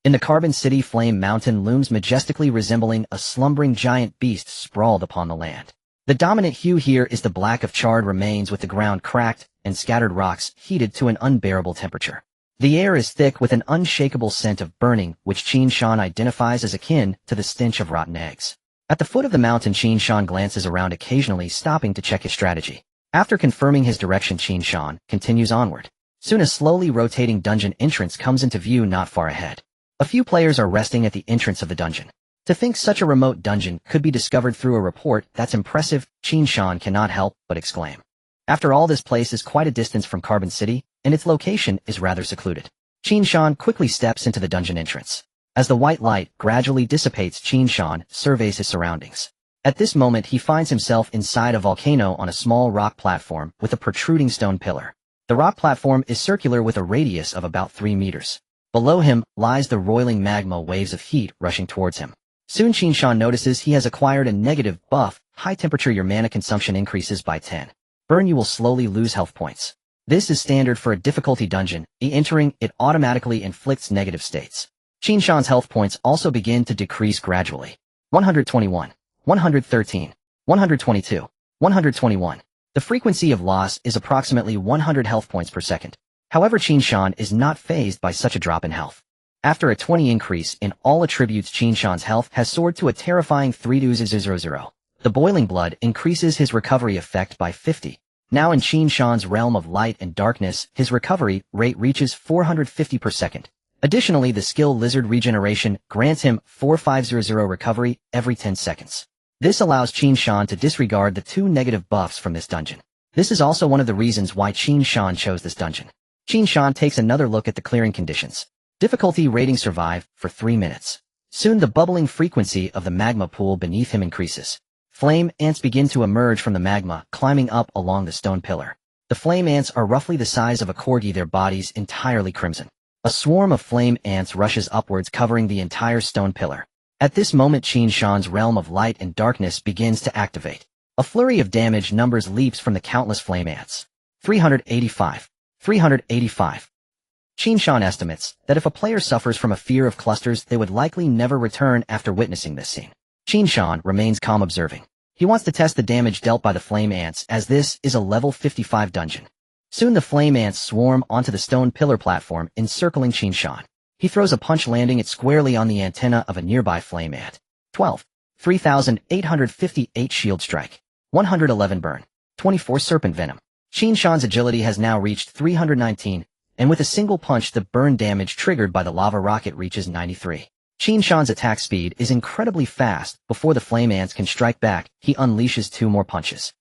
In the Carbon City, Flame Mountain looms majestically, resembling a slumbering giant beast sprawled upon the land. The dominant hue here is the black of charred remains, with the ground cracked and scattered rocks heated to an unbearable temperature. The air is thick with an unshakable scent of burning, which Qin Shan identifies as akin to the stench of rotten eggs. At the foot of the mountain, Qin Shan glances around, occasionally stopping to check his strategy. After confirming his direction, Qin Shan continues onward. Soon a slowly rotating dungeon entrance comes into view not far ahead. A few players are resting at the entrance of the dungeon. To think such a remote dungeon could be discovered through a report, that's impressive, Qin Shan cannot help but exclaim. After all, this place is quite a distance from Carbon City, and its location is rather secluded. Qin Shan quickly steps into the dungeon entrance. As the white light gradually dissipates, Qin Shan surveys his surroundings. At this moment, he finds himself inside a volcano on a small rock platform with a protruding stone pillar. The rock platform is circular with a radius of about 3 meters. Below him lies the roiling magma, waves of heat rushing towards him. Soon Qin Shan notices he has acquired a negative buff. High temperature, your mana consumption increases by 10. Burn, you will slowly lose health points. This is standard for a difficulty dungeon. Entering it automatically inflicts negative states. Qin Shan's health points also begin to decrease gradually. 121, 113, 122, 121. The frequency of loss is approximately 100 health points per second. However, Qin Shan is not fazed by such a drop in health. After a 20 increase in all attributes, Qin Shan's health has soared to a terrifying 3,200. The boiling blood increases his recovery effect by 50. Now in Qin Shan's realm of light and darkness, his recovery rate reaches 450 per second. Additionally, the skill Lizard Regeneration grants him 4500 recovery every 10 seconds. This allows Qin Shan to disregard the 2 negative buffs from this dungeon. This is also one of the reasons why Qin Shan chose this dungeon. Qin Shan takes another look at the clearing conditions. Difficulty rating survive for 3 minutes. Soon the bubbling frequency of the magma pool beneath him increases. Flame ants begin to emerge from the magma, climbing up along the stone pillar. The flame ants are roughly the size of a corgi, their bodies entirely crimson. A swarm of flame ants rushes upwards, covering the entire stone pillar. At this moment, Qin Shan's realm of light and darkness begins to activate. A flurry of damage numbers leaps from the countless flame ants. 385. 385. Qin Shan estimates that if a player suffers from a fear of clusters, they would likely never return after witnessing this scene. Qin Shan remains calm, observing. He wants to test the damage dealt by the flame ants, as this is a level 55 dungeon. Soon the flame ants swarm onto the stone pillar platform, encircling Qin Shan. He throws a punch, landing it squarely on the antenna of a nearby flame ant. 12. 3,858 shield strike. 111 burn. 24 serpent venom. Qin Shan's agility has now reached 319, and with a single punch, the burn damage triggered by the lava rocket reaches 93. Qin Shan's attack speed is incredibly fast. Before the flame ants can strike back, he unleashes 2 more punches.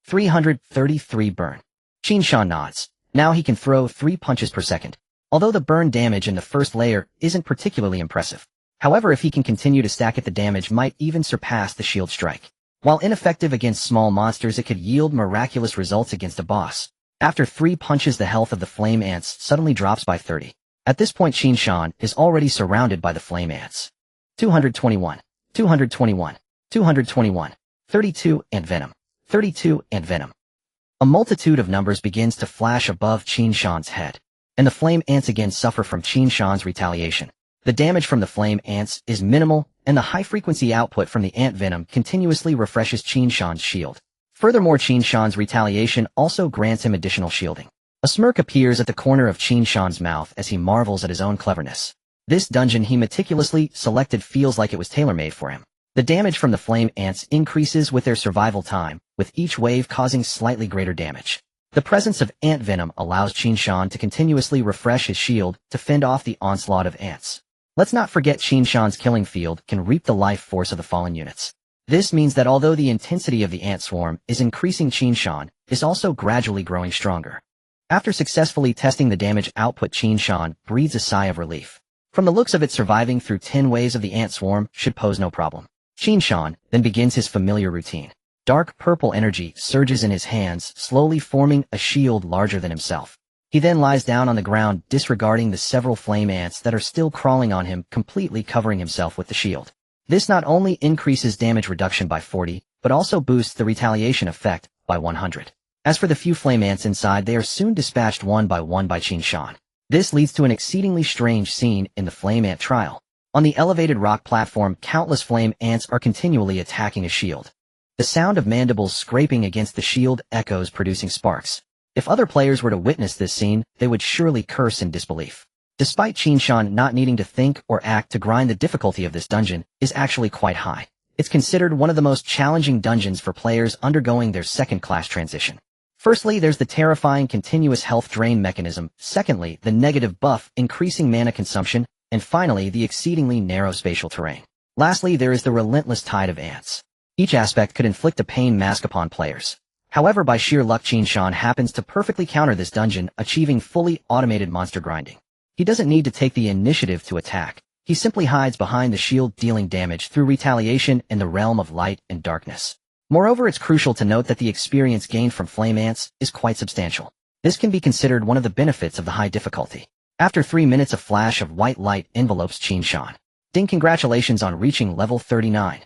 333 burn. Qin Shan nods. Now he can throw 3 punches per second. Although the burn damage in the first layer isn't particularly impressive. However, if he can continue to stack it, the damage might even surpass the shield strike. While ineffective against small monsters, it could yield miraculous results against a boss. After 3 punches, the health of the flame ants suddenly drops by 30. At this point, Qin Shan is already surrounded by the flame ants. 221, 221, 221, 32 and venom, 32 and venom. A multitude of numbers begins to flash above Qin Shan's head, and the flame ants again suffer from Qin Shan's retaliation. The damage from the flame ants is minimal, and the high-frequency output from the ant venom continuously refreshes Qin Shan's shield. Furthermore, Qin Shan's retaliation also grants him additional shielding. A smirk appears at the corner of Qin Shan's mouth as he marvels at his own cleverness. This dungeon he meticulously selected feels like it was tailor-made for him. The damage from the flame ants increases with their survival time, with each wave causing slightly greater damage. The presence of ant venom allows Qin Shan to continuously refresh his shield to fend off the onslaught of ants. Let's not forget Qin Shan's killing field can reap the life force of the fallen units. This means that although the intensity of the ant swarm is increasing, Qin Shan is also gradually growing stronger. After successfully testing the damage output, Qin Shan breathes a sigh of relief. From the looks of it, surviving through 10 waves of the ant swarm should pose no problem. Qin Shan then begins his familiar routine. Dark purple energy surges in his hands, slowly forming a shield larger than himself. He then lies down on the ground, disregarding the several flame ants that are still crawling on him, completely covering himself with the shield. This not only increases damage reduction by 40, but also boosts the retaliation effect by 100. As for the few flame ants inside, they are soon dispatched one by Qin Shan. This leads to an exceedingly strange scene in the flame ant trial. On the elevated rock platform, countless flame ants are continually attacking a shield. The sound of mandibles scraping against the shield echoes, producing sparks. If other players were to witness this scene, they would surely curse in disbelief. Despite Qin Shan not needing to think or act to grind, the difficulty of this dungeon is actually quite high. It's considered one of the most challenging dungeons for players undergoing their second-class transition. Firstly, there's the terrifying continuous health drain mechanism. Secondly, the negative buff, increasing mana consumption. And finally, the exceedingly narrow spatial terrain. Lastly, there is the relentless tide of ants. Each aspect could inflict a pain mask upon players. However, by sheer luck, Qin Shan happens to perfectly counter this dungeon, achieving fully automated monster grinding. He doesn't need to take the initiative to attack. He simply hides behind the shield, dealing damage through retaliation in the realm of light and darkness. Moreover, it's crucial to note that the experience gained from flame ants is quite substantial. This can be considered one of the benefits of the high difficulty. After 3 minutes, a flash of white light envelopes Qin Shan. Ding! Congratulations on reaching level 39.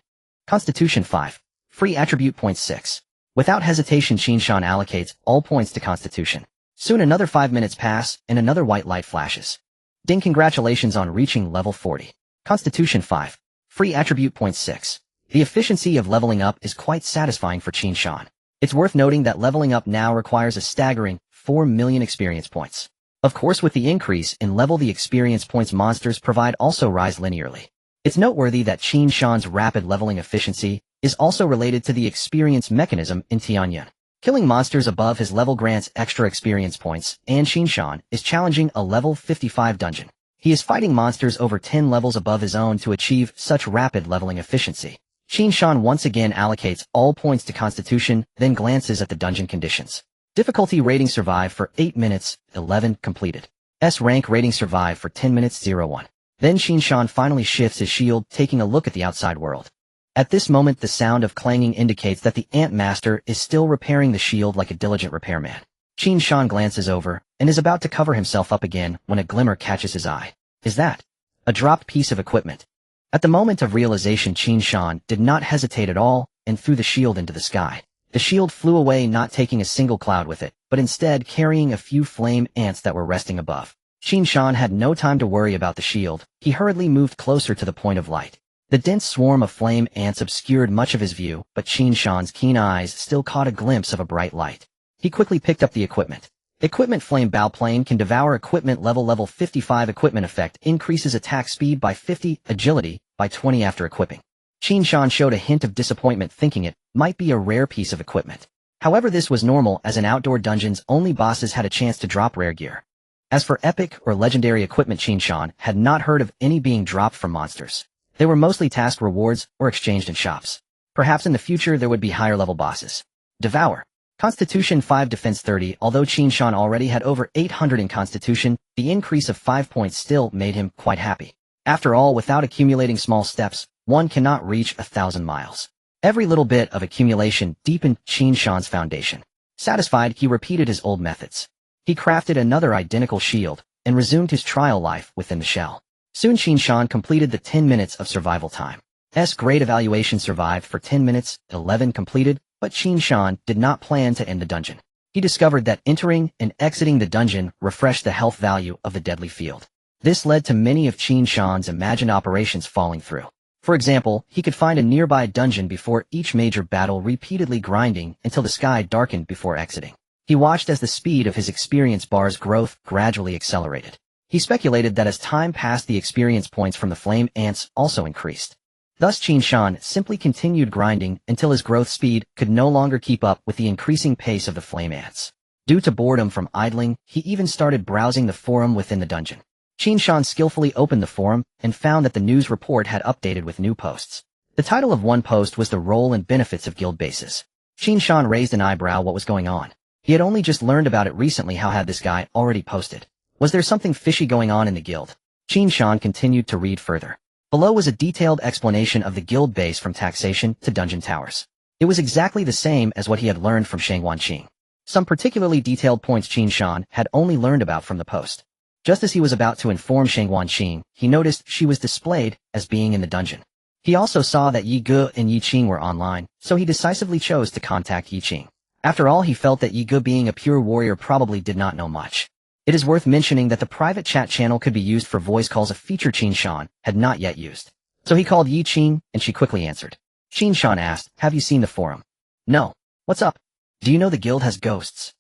Constitution 5. Free attribute points 6. Without hesitation, Qin Shan allocates all points to Constitution. Soon another 5 minutes pass, and another white light flashes. Ding! Congratulations on reaching level 40. Constitution 5. Free attribute points 6. The efficiency of leveling up is quite satisfying for Qin Shan. It's worth noting that leveling up now requires a staggering 4 million experience points. Of course, with the increase in level, the experience points monsters provide also rise linearly. It's noteworthy that Qin Shan's rapid leveling efficiency is also related to the experience mechanism in Tianyan. Killing monsters above his level grants extra experience points, and Qin Shan is challenging a level 55 dungeon. He is fighting monsters over 10 levels above his own to achieve such rapid leveling efficiency. Qin Shan once again allocates all points to Constitution, then glances at the dungeon conditions. Difficulty rating: survive for 8 minutes, 11 completed. S rank rating: survive for 10 minutes, 01. Then Qin Shan finally shifts his shield, taking a look at the outside world. At this moment, the sound of clanging indicates that the Ant Master is still repairing the shield like a diligent repairman. Qin Shan glances over, and is about to cover himself up again when a glimmer catches his eye. Is that a dropped piece of equipment? At the moment of realization, Qin Shan did not hesitate at all, and threw the shield into the sky. The shield flew away, not taking a single cloud with it, but instead carrying a few flame ants that were resting above. Qin Shan had no time to worry about the shield. He hurriedly moved closer to the point of light. The dense swarm of flame ants obscured much of his view, but Qin Shan's keen eyes still caught a glimpse of a bright light. He quickly picked up the equipment. Equipment: flame bow plane, can devour equipment, level 55. Equipment effect: increases attack speed by 50, agility by 20 after equipping. Qin Shan showed a hint of disappointment, thinking it might be a rare piece of equipment. However, this was normal, as in outdoor dungeons only bosses had a chance to drop rare gear. As for epic or legendary equipment, Qin Shan had not heard of any being dropped from monsters. They were mostly task rewards or exchanged in shops. Perhaps in the future there would be higher level bosses. Devour. Constitution 5, defense 30. Although Qin Shan already had over 800 in Constitution, the increase of 5 points still made him quite happy. After all, without accumulating small steps, one cannot reach 1,000 miles. Every little bit of accumulation deepened Qin Shan's foundation. Satisfied, he repeated his old methods. He crafted another identical shield, and resumed his trial life within the shell. Soon Qin Shan completed the 10 minutes of survival time. S grade evaluation: survived for 10 minutes, 11 completed, but Qin Shan did not plan to end the dungeon. He discovered that entering and exiting the dungeon refreshed the health value of the deadly field. This led to many of Qin Shan's imagined operations falling through. For example, he could find a nearby dungeon before each major battle, repeatedly grinding until the sky darkened before exiting. He watched as the speed of his experience bar's growth gradually accelerated. He speculated that as time passed, the experience points from the flame ants also increased. Thus Qin Shan simply continued grinding until his growth speed could no longer keep up with the increasing pace of the flame ants. Due to boredom from idling, he even started browsing the forum within the dungeon. Qin Shan skillfully opened the forum and found that the news report had updated with new posts. The title of one post was "The Role and Benefits of Guild Bases." Qin Shan raised an eyebrow. What was going on? He had only just learned about it recently. How had this guy already posted? Was there something fishy going on in the guild? Qin Shan continued to read further. Below was a detailed explanation of the guild base from taxation to dungeon towers. It was exactly the same as what he had learned from Shang Wanqing. Some particularly detailed points Qin Shan had only learned about from the post. Just as he was about to inform Shang Wanqing, he noticed she was displayed as being in the dungeon. He also saw that Yi Ge and Yi Qing were online, so he decisively chose to contact Yi Qing. After all, he felt that Yi Ge, being a pure warrior, probably did not know much. It is worth mentioning that the private chat channel could be used for voice calls, a feature Qin Shan had not yet used. So he called Yi Qing, and she quickly answered. Qin Shan asked, "Have you seen the forum?" "No. What's up? Do you know the guild has ghosts?"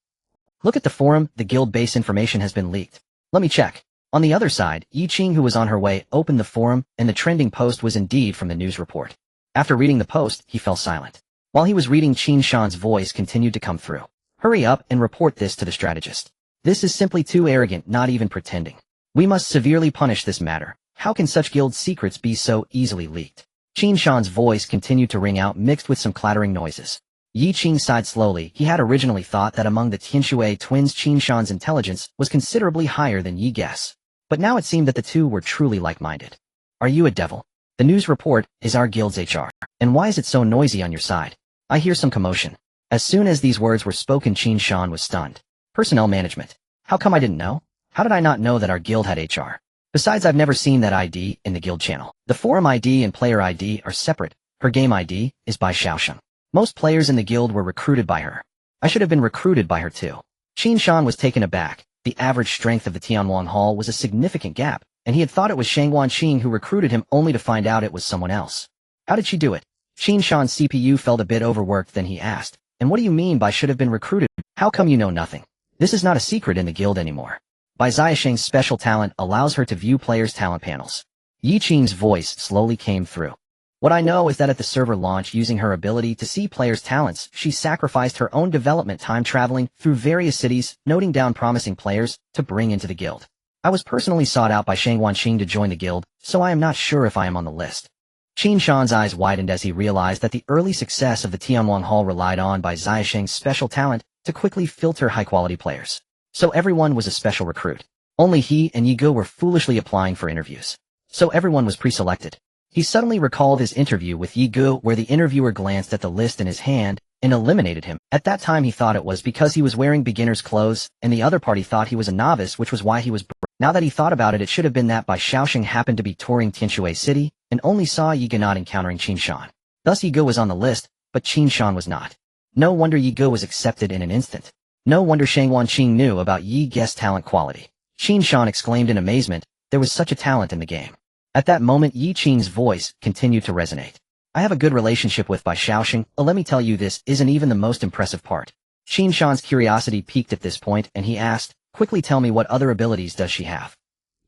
"Look at the forum, the guild base information has been leaked." "Let me check." On the other side, Yi Qing, who was on her way, opened the forum, and the trending post was indeed from the news report. After reading the post, he fell silent. While he was reading, Qin Shan's voice continued to come through. "Hurry up and report this to the strategist. This is simply too arrogant, not even pretending. We must severely punish this matter. How can such guild secrets be so easily leaked?" Qin Shan's voice continued to ring out, mixed with some clattering noises. Yi Qing sighed slowly. He had originally thought that among the Tianshui twins, Qin Shan's intelligence was considerably higher than Yi Ge's. But now it seemed that the two were truly like-minded. "Are you a devil? The news report is our guild's HR. And why is it so noisy on your side? I hear some commotion." As soon as these words were spoken, Qin Shan was stunned. "Personnel management. How come I didn't know? How did I not know that our guild had HR? Besides, I've never seen that ID in the guild channel. The forum ID and player ID are separate. Her game ID is by Xiaosheng. Most players in the guild were recruited by her. I should have been recruited by her too." Qin Shan was taken aback. The average strength of the Tianwang Hall was a significant gap, and he had thought it was Shang Wanqing who recruited him, only to find out it was someone else. How did she do it? Qin Shan's CPU felt a bit overworked. Then he asked, "And what do you mean by should have been recruited? How come you know nothing? This is not a secret in the guild anymore. Bai Xiaosheng's special talent allows her to view players' talent panels." Yi Qing's voice slowly came through. "What I know is that at the server launch, using her ability to see players' talents, she sacrificed her own development time traveling through various cities, noting down promising players to bring into the guild. I was personally sought out by Shang Wanqing to join the guild, so I am not sure if I am on the list." Qin Shan's eyes widened as he realized that the early success of the Tianwang Hall relied on Bai Xiaosheng's special talent to quickly filter high-quality players. So everyone was a special recruit. Only he and Yi Ge were foolishly applying for interviews. So everyone was pre-selected. He suddenly recalled his interview with Yi Ge, where the interviewer glanced at the list in his hand and eliminated him. At that time he thought it was because he was wearing beginner's clothes, and the other party thought he was a novice, which was why he was Now that he thought about it, it should have been that Bai Xiaosheng happened to be touring Tianshui City and only saw Yi Ge not encountering Qin Shan. Thus Yi Ge was on the list, but Qin Shan was not. No wonder Yi Ge was accepted in an instant. No wonder Shang Wanqing knew about Yi Ge's talent quality. Qin Shan exclaimed in amazement, there was such a talent in the game. At that moment, Yi Qing's voice continued to resonate. "I have a good relationship with Bai Xiaosheng. Let me tell you, this isn't even the most impressive part." Qin Shan's curiosity piqued at this point, and he asked, "Quickly tell me, what other abilities does she have?"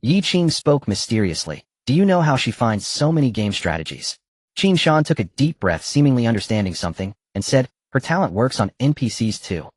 Yi Qing spoke mysteriously. "Do you know how she finds so many game strategies?" Qin Shan took a deep breath, seemingly understanding something, and said, "Her talent works on NPCs too."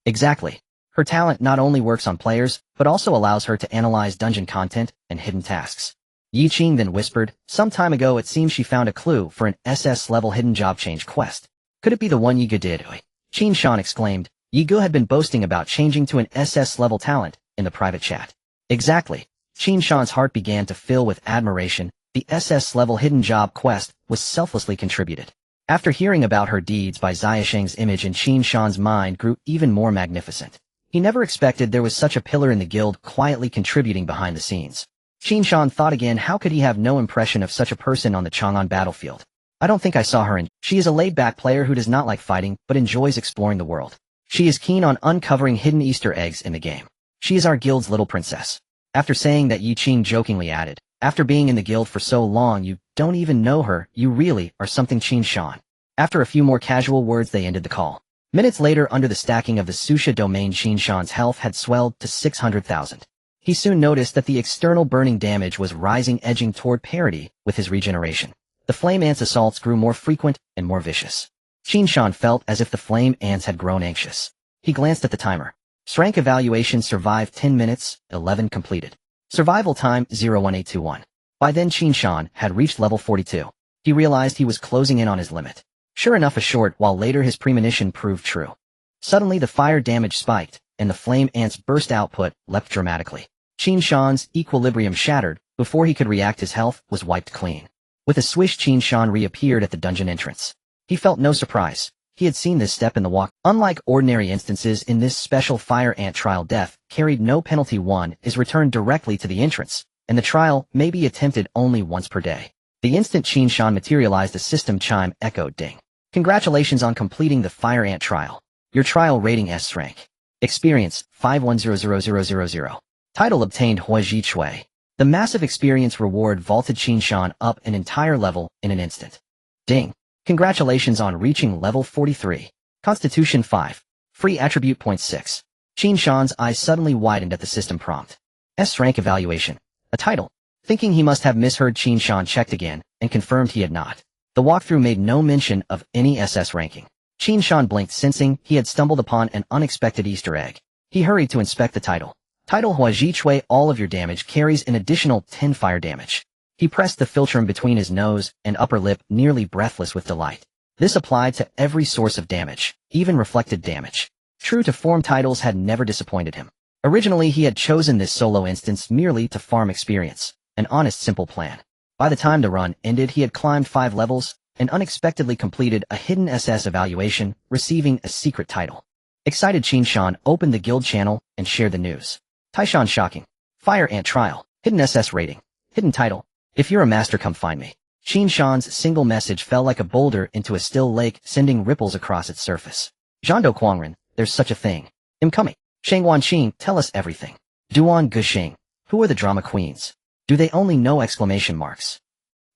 "Exactly. Her talent not only works on players, but also allows her to analyze dungeon content and hidden tasks." Yi Qing then whispered, "Some time ago it seems she found a clue for an SS-level hidden job change quest. Could it be the one Yi Ge did?" Qin Shan exclaimed. Yi Ge had been boasting about changing to an SS-level talent in the private chat. Exactly. Qin Shan's heart began to fill with admiration. The SS-level hidden job quest was selflessly contributed. After hearing about her deeds, Bai Xiaosheng's image in Qin Shan's mind grew even more magnificent. He never expected there was such a pillar in the guild quietly contributing behind the scenes. Qin Shan thought again, how could he have no impression of such a person on the Chang'an battlefield? "I don't think I saw her in. She is a laid-back player who does not like fighting, but enjoys exploring the world. She is keen on uncovering hidden Easter eggs in the game. She is our guild's little princess." After saying that, Yi Qing jokingly added, "After being in the guild for so long, you don't even know her. You really are something, Qin Shan." After a few more casual words, they ended the call. Minutes later, under the stacking of the Susha domain, Qin Shan's health had swelled to 600,000. He soon noticed that the external burning damage was rising, edging toward parity with his regeneration. The flame ants' assaults grew more frequent and more vicious. Qin Shan felt as if the flame ants had grown anxious. He glanced at the timer. Rank evaluation: survived 10 minutes, 11 completed. Survival time 01821. By then Qin Shan had reached level 42. He realized he was closing in on his limit. Sure enough, a short while later his premonition proved true. Suddenly the fire damage spiked, and the flame ant's burst output leapt dramatically. Qin Shan's equilibrium shattered. Before he could react, his health was wiped clean. With a swish, Qin Shan reappeared at the dungeon entrance. He felt no surprise. He had seen this step in the walk. Unlike ordinary instances in this special fire ant trial, death carried no penalty. One is returned directly to the entrance, and the trial may be attempted only once per day. The instant Qin Shan materialized, a system chime echoed. Ding. Congratulations on completing the fire ant trial. Your trial rating S rank. Experience 51000000. Title obtained Huaji Chui. The massive experience reward vaulted Qin Shan up an entire level in an instant. Ding. Congratulations on reaching level 43. Constitution 5. Free attribute point 6. Qin Shan's eyes suddenly widened at the system prompt. S rank evaluation. A title. Thinking he must have misheard, Qin Shan checked again and confirmed he had not. The walkthrough made no mention of any SS ranking. Qin Shan blinked, sensing he had stumbled upon an unexpected Easter egg. He hurried to inspect the title. Title: Huaji Chui. All of your damage carries an additional 10 fire damage. He pressed the philtrum between his nose and upper lip, nearly breathless with delight. This applied to every source of damage, even reflected damage. True to form, titles had never disappointed him. Originally, he had chosen this solo instance merely to farm experience, an honest, simple plan. By the time the run ended, he had climbed 5 levels and unexpectedly completed a hidden SS evaluation, receiving a secret title. Excited, Qin Shan opened the guild channel and shared the news. Taishan shocking. Fire ant trial. Hidden SS rating. Hidden title. If you're a master, come find me. Qin Shan's single message fell like a boulder into a still lake, sending ripples across its surface. Zhando Quangren, there's such a thing. I'm coming. Shangwan Qing, tell us everything. Duan Guxing. Who are the drama queens? Do they only know exclamation marks?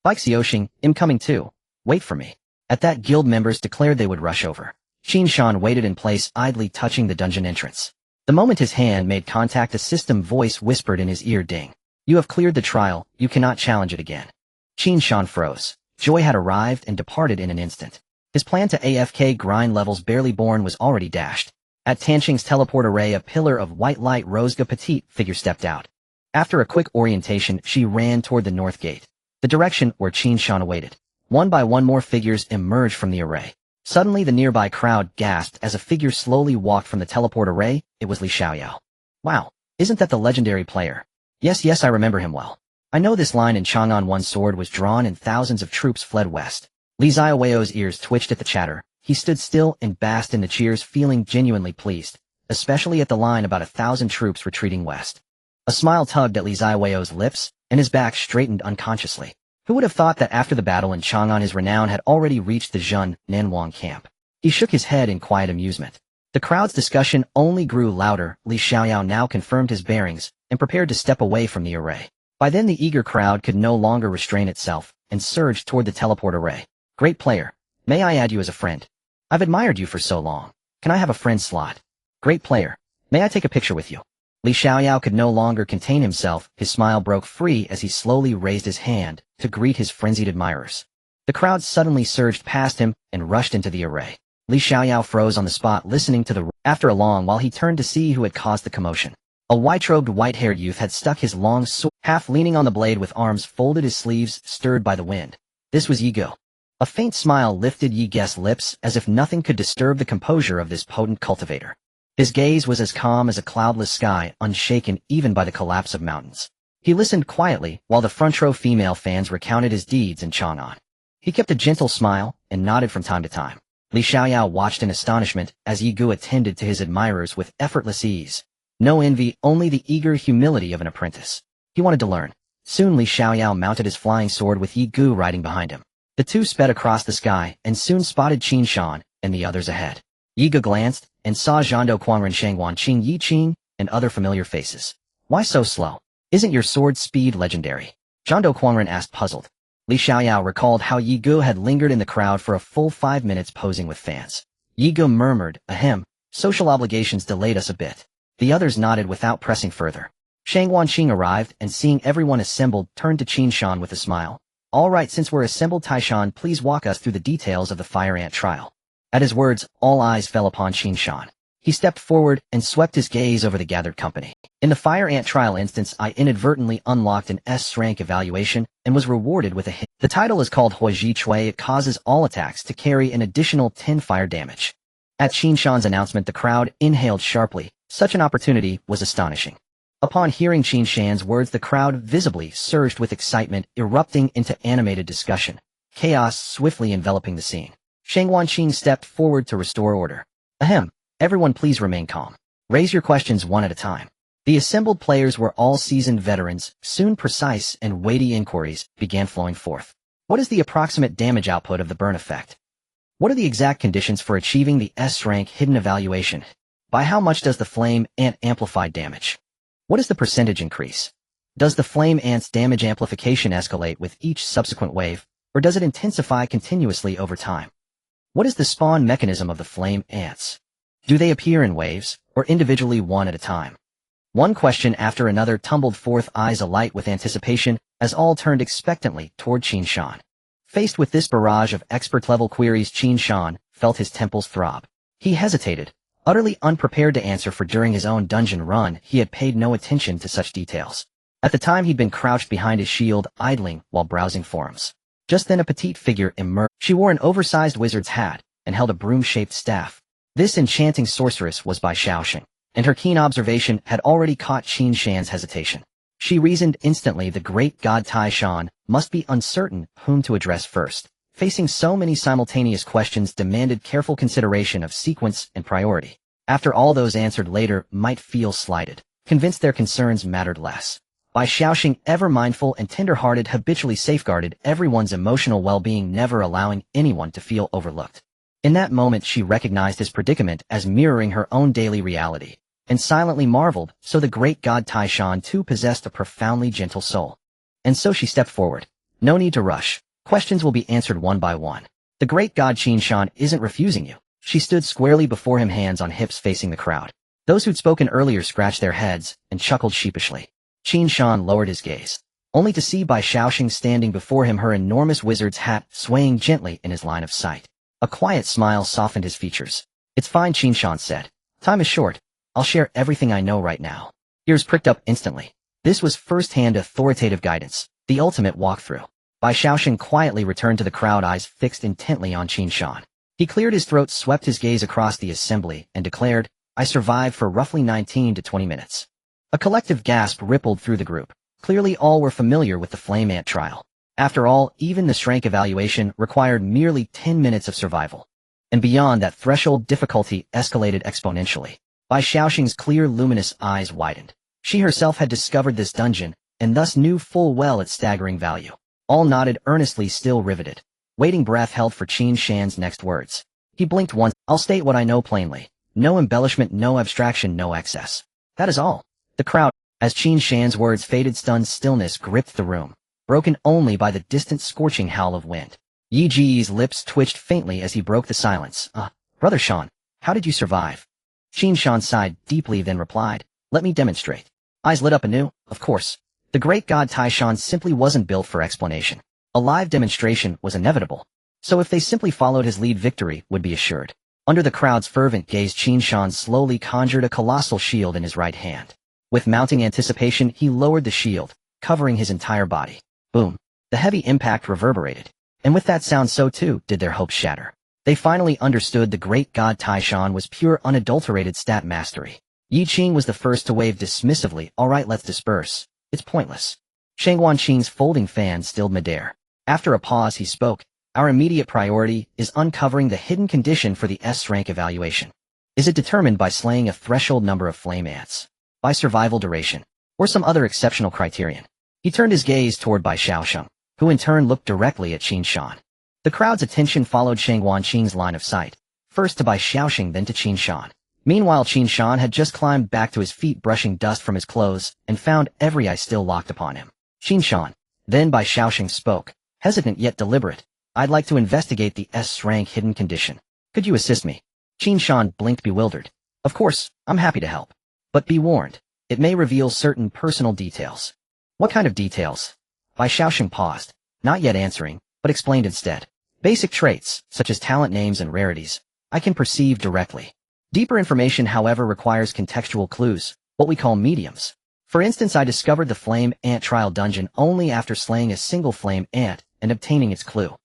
Bike Xiaoxing, I'm coming too. Wait for me. At that, guild members declared they would rush over. Qin Shan waited in place, idly touching the dungeon entrance. The moment his hand made contact, a system voice whispered in his ear, ding. You have cleared the trial, you cannot challenge it again. Qin Shan froze. Joy had arrived and departed in an instant. His plan to AFK grind levels barely born was already dashed. At Tanqing's teleport array, a pillar of white light rose. A petite figure stepped out. After a quick orientation, she ran toward the north gate, the direction where Qin Shan awaited. One by one, more figures emerged from the array. Suddenly, the nearby crowd gasped as a figure slowly walked from the teleport array. It was Li Xiaoyao. Wow, isn't that the legendary player? Yes, I remember him well. I know this line in Chang'an. One sword was drawn and thousands of troops fled west. Li Xiaoyao's ears twitched at the chatter. He stood still and basked in the cheers, feeling genuinely pleased, especially at the line about 1,000 troops retreating west. A smile tugged at Li Xiaoyao's lips, and his back straightened unconsciously. Who would have thought that after the battle in Chang'an, his renown had already reached the Zhun Nanwang camp? He shook his head in quiet amusement. The crowd's discussion only grew louder. Li Xiaoyao now confirmed his bearings and prepared to step away from the array. By then, the eager crowd could no longer restrain itself and surged toward the teleport array. Great player. May I add you as a friend? I've admired you for so long. Can I have a friend slot? Great player. May I take a picture with you? Li Xiaoyao could no longer contain himself. His smile broke free as he slowly raised his hand to greet his frenzied admirers. The crowd suddenly surged past him and rushed into the array. Li Xiaoyao froze on the spot, listening to the after a long while he turned to see who had caused the commotion. A white-robed, white-haired youth had stuck his long sword, half leaning on the blade with arms folded, his sleeves stirred by the wind. This was Yi Ge. A faint smile lifted Yi Ge's lips as if nothing could disturb the composure of this potent cultivator. His gaze was as calm as a cloudless sky, unshaken even by the collapse of mountains. He listened quietly while the front row female fans recounted his deeds in Chang'an. He kept a gentle smile and nodded from time to time. Li Xiaoyao watched in astonishment as Yi Ge attended to his admirers with effortless ease. No envy, only the eager humility of an apprentice. He wanted to learn. Soon Li Xiaoyao mounted his flying sword with Yi Ge riding behind him. The two sped across the sky and soon spotted Qin Shan and the others ahead. Yi Ge glanced and saw Zhando Quangren, Shangwan Qing, Yi Qing, and other familiar faces. Why so slow? Isn't your sword speed legendary? Zhando Quangren asked, puzzled. Li Xiaoyao recalled how Yi Ge had lingered in the crowd for a full 5 minutes posing with fans. Yi Ge murmured, ahem, social obligations delayed us a bit. The others nodded without pressing further. Shangwan Qing arrived and seeing everyone assembled turned to Qin Shan with a smile. All right, since we're assembled, Taishan, please walk us through the details of the fire ant trial. At his words, all eyes fell upon Qin Shan. He stepped forward and swept his gaze over the gathered company. In the fire ant trial instance, I inadvertently unlocked an S rank evaluation and was rewarded with a hit. The title is called Huaji Chui. It causes all attacks to carry an additional 10 fire damage. At Qin Shan's announcement, the crowd inhaled sharply. Such an opportunity was astonishing. Upon hearing Qin Shan's words, the crowd visibly surged with excitement, erupting into animated discussion, chaos swiftly enveloping the scene. Shang Wanqing stepped forward to restore order. Ahem, everyone please remain calm. Raise your questions one at a time. The assembled players were all seasoned veterans. Soon precise and weighty inquiries began flowing forth. What is the approximate damage output of the burn effect? What are the exact conditions for achieving the S-rank hidden evaluation? By how much does the flame ant amplify damage? What is the percentage increase? Does the flame ant's damage amplification escalate with each subsequent wave, or does it intensify continuously over time? What is the spawn mechanism of the flame ants? Do they appear in waves, or individually one at a time? One question after another tumbled forth, eyes alight with anticipation, as all turned expectantly toward Qin Shan. Faced with this barrage of expert-level queries, Qin Shan felt his temples throb. He hesitated, utterly unprepared to answer, for during his own dungeon run he had paid no attention to such details. At the time he'd been crouched behind his shield, idling while browsing forums. Just then a petite figure emerged. She wore an oversized wizard's hat and held a broom-shaped staff. This enchanting sorceress was Bai Shaoxing, and her keen observation had already caught Qin Shan's hesitation. She reasoned instantly the great god Tai Shan must be uncertain whom to address first. Facing so many simultaneous questions demanded careful consideration of sequence and priority. After all, those answered later might feel slighted, convinced their concerns mattered less. Bai Shaoxing, ever mindful and tender-hearted, habitually safeguarded everyone's emotional well-being, never allowing anyone to feel overlooked. In that moment she recognized his predicament as mirroring her own daily reality, and silently marveled, so the great god Tai Shan too possessed a profoundly gentle soul. And so she stepped forward. No need to rush. Questions will be answered one by one. The great god Qin Shan isn't refusing you. She stood squarely before him, hands on hips facing the crowd. Those who'd spoken earlier scratched their heads and chuckled sheepishly. Qin Shan lowered his gaze, only to see Bai Shaoxing standing before him, her enormous wizard's hat swaying gently in his line of sight. A quiet smile softened his features. It's fine, Qin Shan said. Time is short. I'll share everything I know right now. Ears pricked up instantly. This was first-hand authoritative guidance, the ultimate walkthrough. Bai Shaoxing quietly returned to the crowd, eyes fixed intently on Qin Shan. He cleared his throat, swept his gaze across the assembly, and declared, I survived for roughly 19 to 20 minutes. A collective gasp rippled through the group. Clearly all were familiar with the flame ant trial. After all, even the strength evaluation required merely 10 minutes of survival. And beyond that threshold, difficulty escalated exponentially. Bai Shaoxing's clear, luminous eyes widened. She herself had discovered this dungeon, and thus knew full well its staggering value. All nodded earnestly, still riveted. Waiting breath held for Qin Shan's next words. He blinked once. I'll state what I know plainly. No embellishment, no abstraction, no excess. That is all. The crowd, as Qin Shan's words faded, stunned stillness gripped the room, broken only by the distant scorching howl of wind. Yi Ji's lips twitched faintly as he broke the silence. Brother Shan, how did you survive? Qin Shan sighed deeply, then replied, let me demonstrate. Eyes lit up anew. Of course. The great god Tai Shan simply wasn't built for explanation. A live demonstration was inevitable. So if they simply followed his lead, victory would be assured. Under the crowd's fervent gaze, Qin Shan slowly conjured a colossal shield in his right hand. With mounting anticipation, he lowered the shield, covering his entire body. Boom. The heavy impact reverberated. And with that sound, so too did their hopes shatter. They finally understood the great god Tai Shan was pure, unadulterated stat mastery. Yi Qing was the first to wave dismissively. All right, let's disperse. It's pointless. Shang Wanqing's folding fan stilled midair. After a pause, he spoke. Our immediate priority is uncovering the hidden condition for the S-rank evaluation. Is it determined by slaying a threshold number of flame ants? By survival duration? Or some other exceptional criterion? He turned his gaze toward Bai Shaoxing, who in turn looked directly at Qin Shan. The crowd's attention followed Shang Wanqing's line of sight, first to Bai Shaoxing, then to Qin Shan. Meanwhile, Qin Shan had just climbed back to his feet, brushing dust from his clothes, and found every eye still locked upon him. Qin Shan. Then Bai Shaoxing spoke, hesitant yet deliberate. I'd like to investigate the S-rank hidden condition. Could you assist me? Qin Shan blinked, bewildered. Of course, I'm happy to help. But be warned, it may reveal certain personal details. What kind of details? Bai Shaoxing paused, not yet answering, but explained instead. Basic traits, such as talent names and rarities, I can perceive directly. Deeper information, however, requires contextual clues, what we call mediums. For instance, I discovered the flame ant trial dungeon only after slaying a single flame ant and obtaining its clue.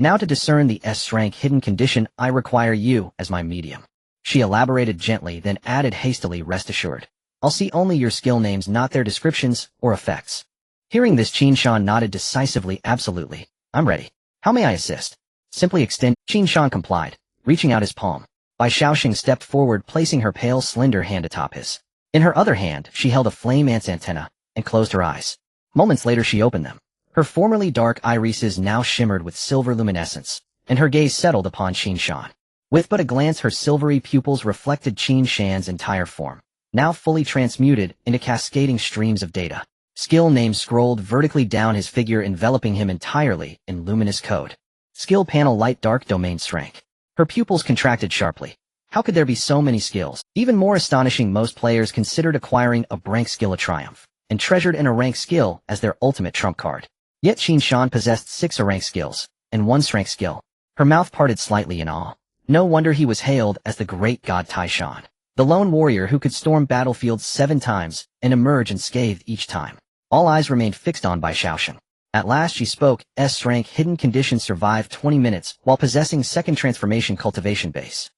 Now to discern the S-rank hidden condition, I require you as my medium. She elaborated gently, then added hastily, rest assured. I'll see only your skill names, not their descriptions or effects. Hearing this, Qin Shan nodded decisively. Absolutely. I'm ready. How may I assist? Simply extend. Qin Shan complied, reaching out his palm. Bai Shaoxing stepped forward, placing her pale, slender hand atop his. In her other hand, she held a flame ant's antenna and closed her eyes. Moments later, she opened them. Her formerly dark irises now shimmered with silver luminescence, and her gaze settled upon Qin Shan. With but a glance, her silvery pupils reflected Qin Shan's entire form, now fully transmuted into cascading streams of data. Skill names scrolled vertically down his figure, enveloping him entirely in luminous code. Skill panel: light dark domain strength. Her pupils contracted sharply. How could there be so many skills? Even more astonishing, most players considered acquiring a rank skill a triumph, and treasured in a rank skill as their ultimate trump card. Yet Qin Shan possessed 6 rank skills, and 1 strength skill. Her mouth parted slightly in awe. No wonder he was hailed as the great god Tai Shan, the lone warrior who could storm battlefields 7 times and emerge unscathed each time. All eyes remained fixed on Bai Shaoxing. At last she spoke. S-rank hidden condition: survive 20 minutes while possessing second transformation cultivation base.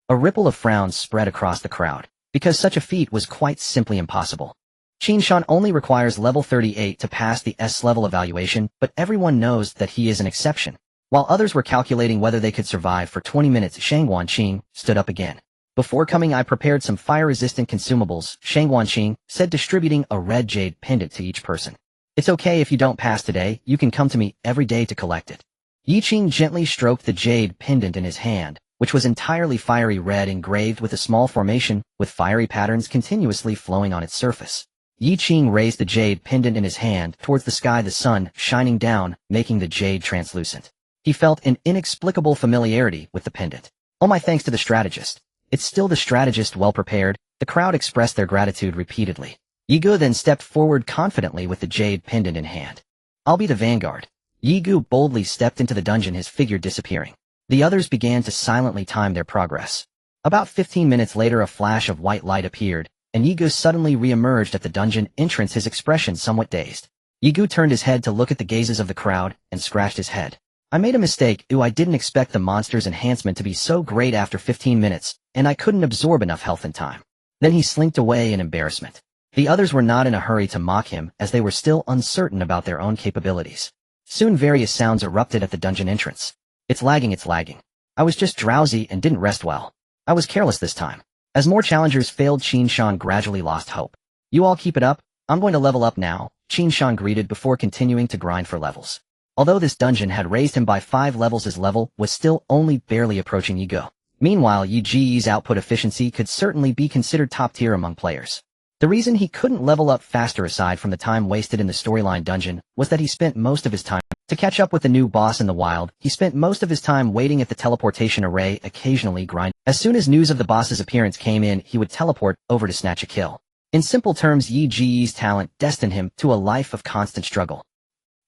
A ripple of frowns spread across the crowd, because such a feat was quite simply impossible. Qin Shan only requires level 38 to pass the S-level evaluation, but everyone knows that he is an exception. While others were calculating whether they could survive for 20 minutes, Shang Guanqing stood up again. Before coming, I prepared some fire-resistant consumables, Shang Guanqing said, distributing a red jade pendant to each person. It's okay if you don't pass today, you can come to me every day to collect it. Yi Qing gently stroked the jade pendant in his hand, which was entirely fiery red, engraved with a small formation, with fiery patterns continuously flowing on its surface. Yi Qing raised the jade pendant in his hand towards the sky, the sun shining down, making the jade translucent. He felt an inexplicable familiarity with the pendant. Oh, my thanks to the strategist. It's still the strategist, well prepared. The crowd expressed their gratitude repeatedly. Yi Gu then stepped forward confidently with the jade pendant in hand. I'll be the vanguard. Yi Gu boldly stepped into the dungeon, his figure disappearing. The others began to silently time their progress. About 15 minutes later, a flash of white light appeared, and Yi Gu suddenly re-emerged at the dungeon entrance, his expression somewhat dazed. Yi Gu turned his head to look at the gazes of the crowd and scratched his head. I made a mistake. I didn't expect the monster's enhancement to be so great after 15 minutes, and I couldn't absorb enough health in time. Then he slinked away in embarrassment. The others were not in a hurry to mock him, as they were still uncertain about their own capabilities. Soon various sounds erupted at the dungeon entrance. It's lagging, it's lagging. I was just drowsy and didn't rest well. I was careless this time. As more challengers failed, Qin Shan gradually lost hope. You all keep it up. I'm going to level up now, Qin Shan greeted before continuing to grind for levels. Although this dungeon had raised him by 5 levels, his level was still only barely approaching Yi Gu. Meanwhile, Yi Ji's output efficiency could certainly be considered top tier among players. The reason he couldn't level up faster, aside from the time wasted in the storyline dungeon, was that he spent most of his time to catch up with the new boss in the wild. He spent most of his time waiting at the teleportation array, occasionally grinding. As soon as news of the boss's appearance came in, he would teleport over to snatch a kill. In simple terms, Yi Ji's talent destined him to a life of constant struggle.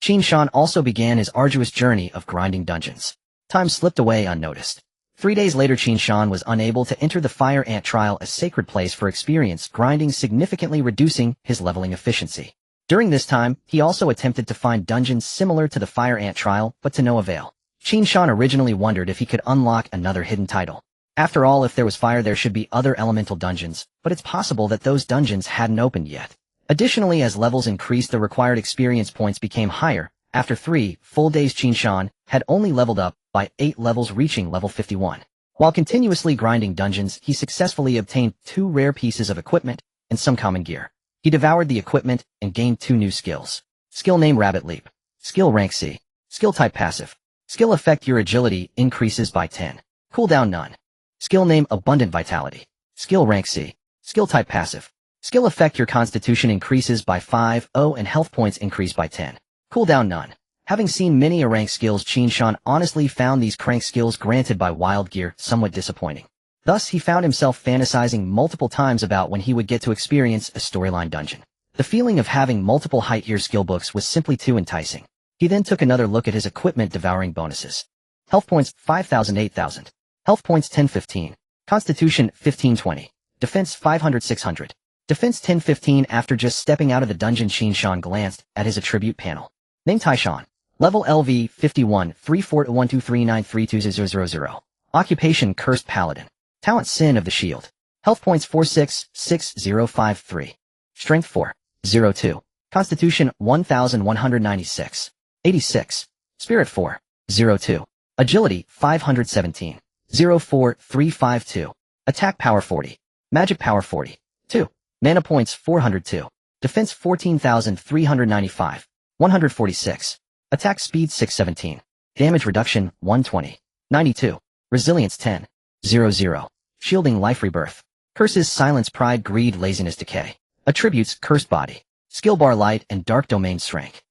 Qin Shan also began his arduous journey of grinding dungeons. Time slipped away unnoticed. 3 days later, Qin Shan was unable to enter the Fire Ant trial, a sacred place for experience grinding, significantly reducing his leveling efficiency. During this time, he also attempted to find dungeons similar to the Fire Ant trial, but to no avail. Qin Shan originally wondered if he could unlock another hidden title. After all, if there was fire, there should be other elemental dungeons, but it's possible that those dungeons hadn't opened yet. Additionally, as levels increased, the required experience points became higher. After 3 full days, Qin Shan had only leveled up by 8 levels, reaching level 51. While continuously grinding dungeons, he successfully obtained 2 rare pieces of equipment and some common gear. He devoured the equipment and gained 2 new skills. Skill name: Rabbit Leap. Skill rank C. Skill type: passive. Skill effect: your agility increases by 10. Cooldown: none. Skill name: Abundant Vitality. Skill rank C. Skill type: passive. Skill effect: your constitution increases by 5, and health points increase by 10. Cooldown: none. Having seen many rank skills, Qin Shan honestly found these crank skills granted by Wild Gear somewhat disappointing. Thus, he found himself fantasizing multiple times about when he would get to experience a storyline dungeon. The feeling of having multiple height tier skill books was simply too enticing. He then took another look at his equipment, devouring bonuses. Health points: 5,000, 8,000. Health points: 10, 15. Constitution: 15, 20. Defense: 500, 600. Defense: 10, 15. After just stepping out of the dungeon, Qin Shan glanced at his attribute panel. Name: Tai Shan. Level LV 51 341239320000. Occupation Cursed Paladin. Talent Sin of the Shield. Health points 466053. Strength 402. Constitution 1196. 86. Spirit 402. Agility 517. 04352. Attack power 40. Magic power 40. 2. Mana points 402. Defense 14,395. 146. Attack speed 617. Damage reduction 120. 92. Resilience 10. 00. Shielding life rebirth. Curses silence pride greed laziness decay. Attributes cursed body. Skill bar light and dark domain strength.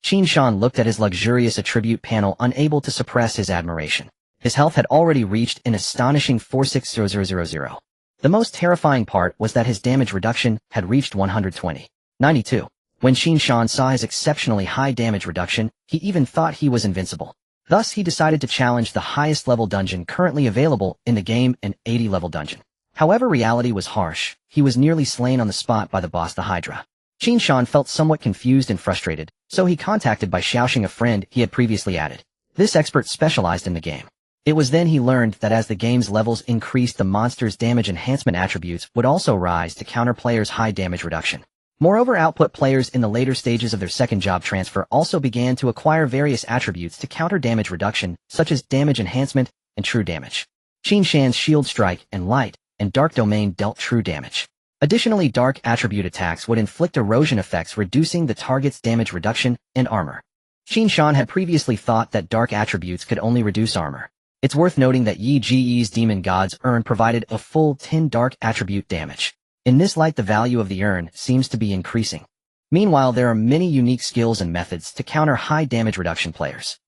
Qin Shan looked at his luxurious attribute panel unable to suppress his admiration. His health had already reached an astonishing 460000. The most terrifying part was that his damage reduction had reached 120. 92. When Qin Shan saw his exceptionally high damage reduction, he even thought he was invincible. Thus he decided to challenge the highest level dungeon currently available in the game, an 80 level dungeon. However, reality was harsh. He was nearly slain on the spot by the boss, the Hydra. Qin Shan felt somewhat confused and frustrated, so he contacted by Xiaoxing, a friend he had previously added. This expert specialized in the game. It was then he learned that as the game's levels increased, the monster's damage enhancement attributes would also rise to counter players' high damage reduction. Moreover, output players in the later stages of their second job transfer also began to acquire various attributes to counter damage reduction, such as damage enhancement and true damage. Qin Shan's shield strike and light and dark domain dealt true damage. Additionally, dark attribute attacks would inflict erosion effects, reducing the target's damage reduction and armor. Qin Shan had previously thought that dark attributes could only reduce armor. It's worth noting that Yi Ji's Demon God's Urn provided a full 10 dark attribute damage. In this light, the value of the urn seems to be increasing. Meanwhile, there are many unique skills and methods to counter high damage reduction players.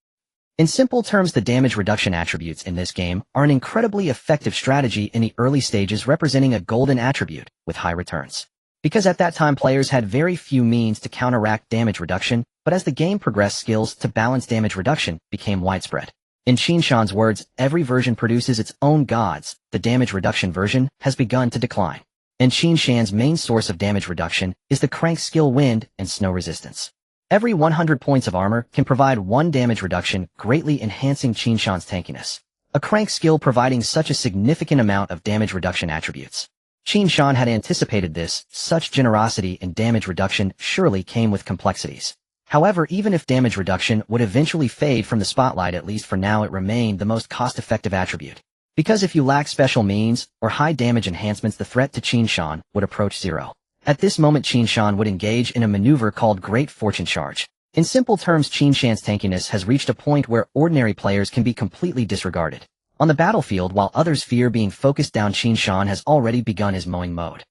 In simple terms, the damage reduction attributes in this game are an incredibly effective strategy in the early stages, representing a golden attribute with high returns. Because at that time players had very few means to counteract damage reduction, but as the game progressed, skills to balance damage reduction became widespread. In Qin Shan's words, every version produces its own gods. The damage reduction version has begun to decline. And Qin Shan's main source of damage reduction is the crank skill wind and snow resistance. Every 100 points of armor can provide 1 damage reduction, greatly enhancing Qin Shan's tankiness. A crank skill providing such a significant amount of damage reduction attributes. Qin Shan had anticipated this. Such generosity in damage reduction surely came with complexities. However, even if damage reduction would eventually fade from the spotlight, at least for now it remained the most cost-effective attribute. Because if you lack special means or high damage enhancements, the threat to Qin Shan would approach zero. At this moment, Qin Shan would engage in a maneuver called Great Fortune Charge. In simple terms, Qin Shan's tankiness has reached a point where ordinary players can be completely disregarded. On the battlefield, while others fear being focused down, Qin Shan has already begun his mowing mode.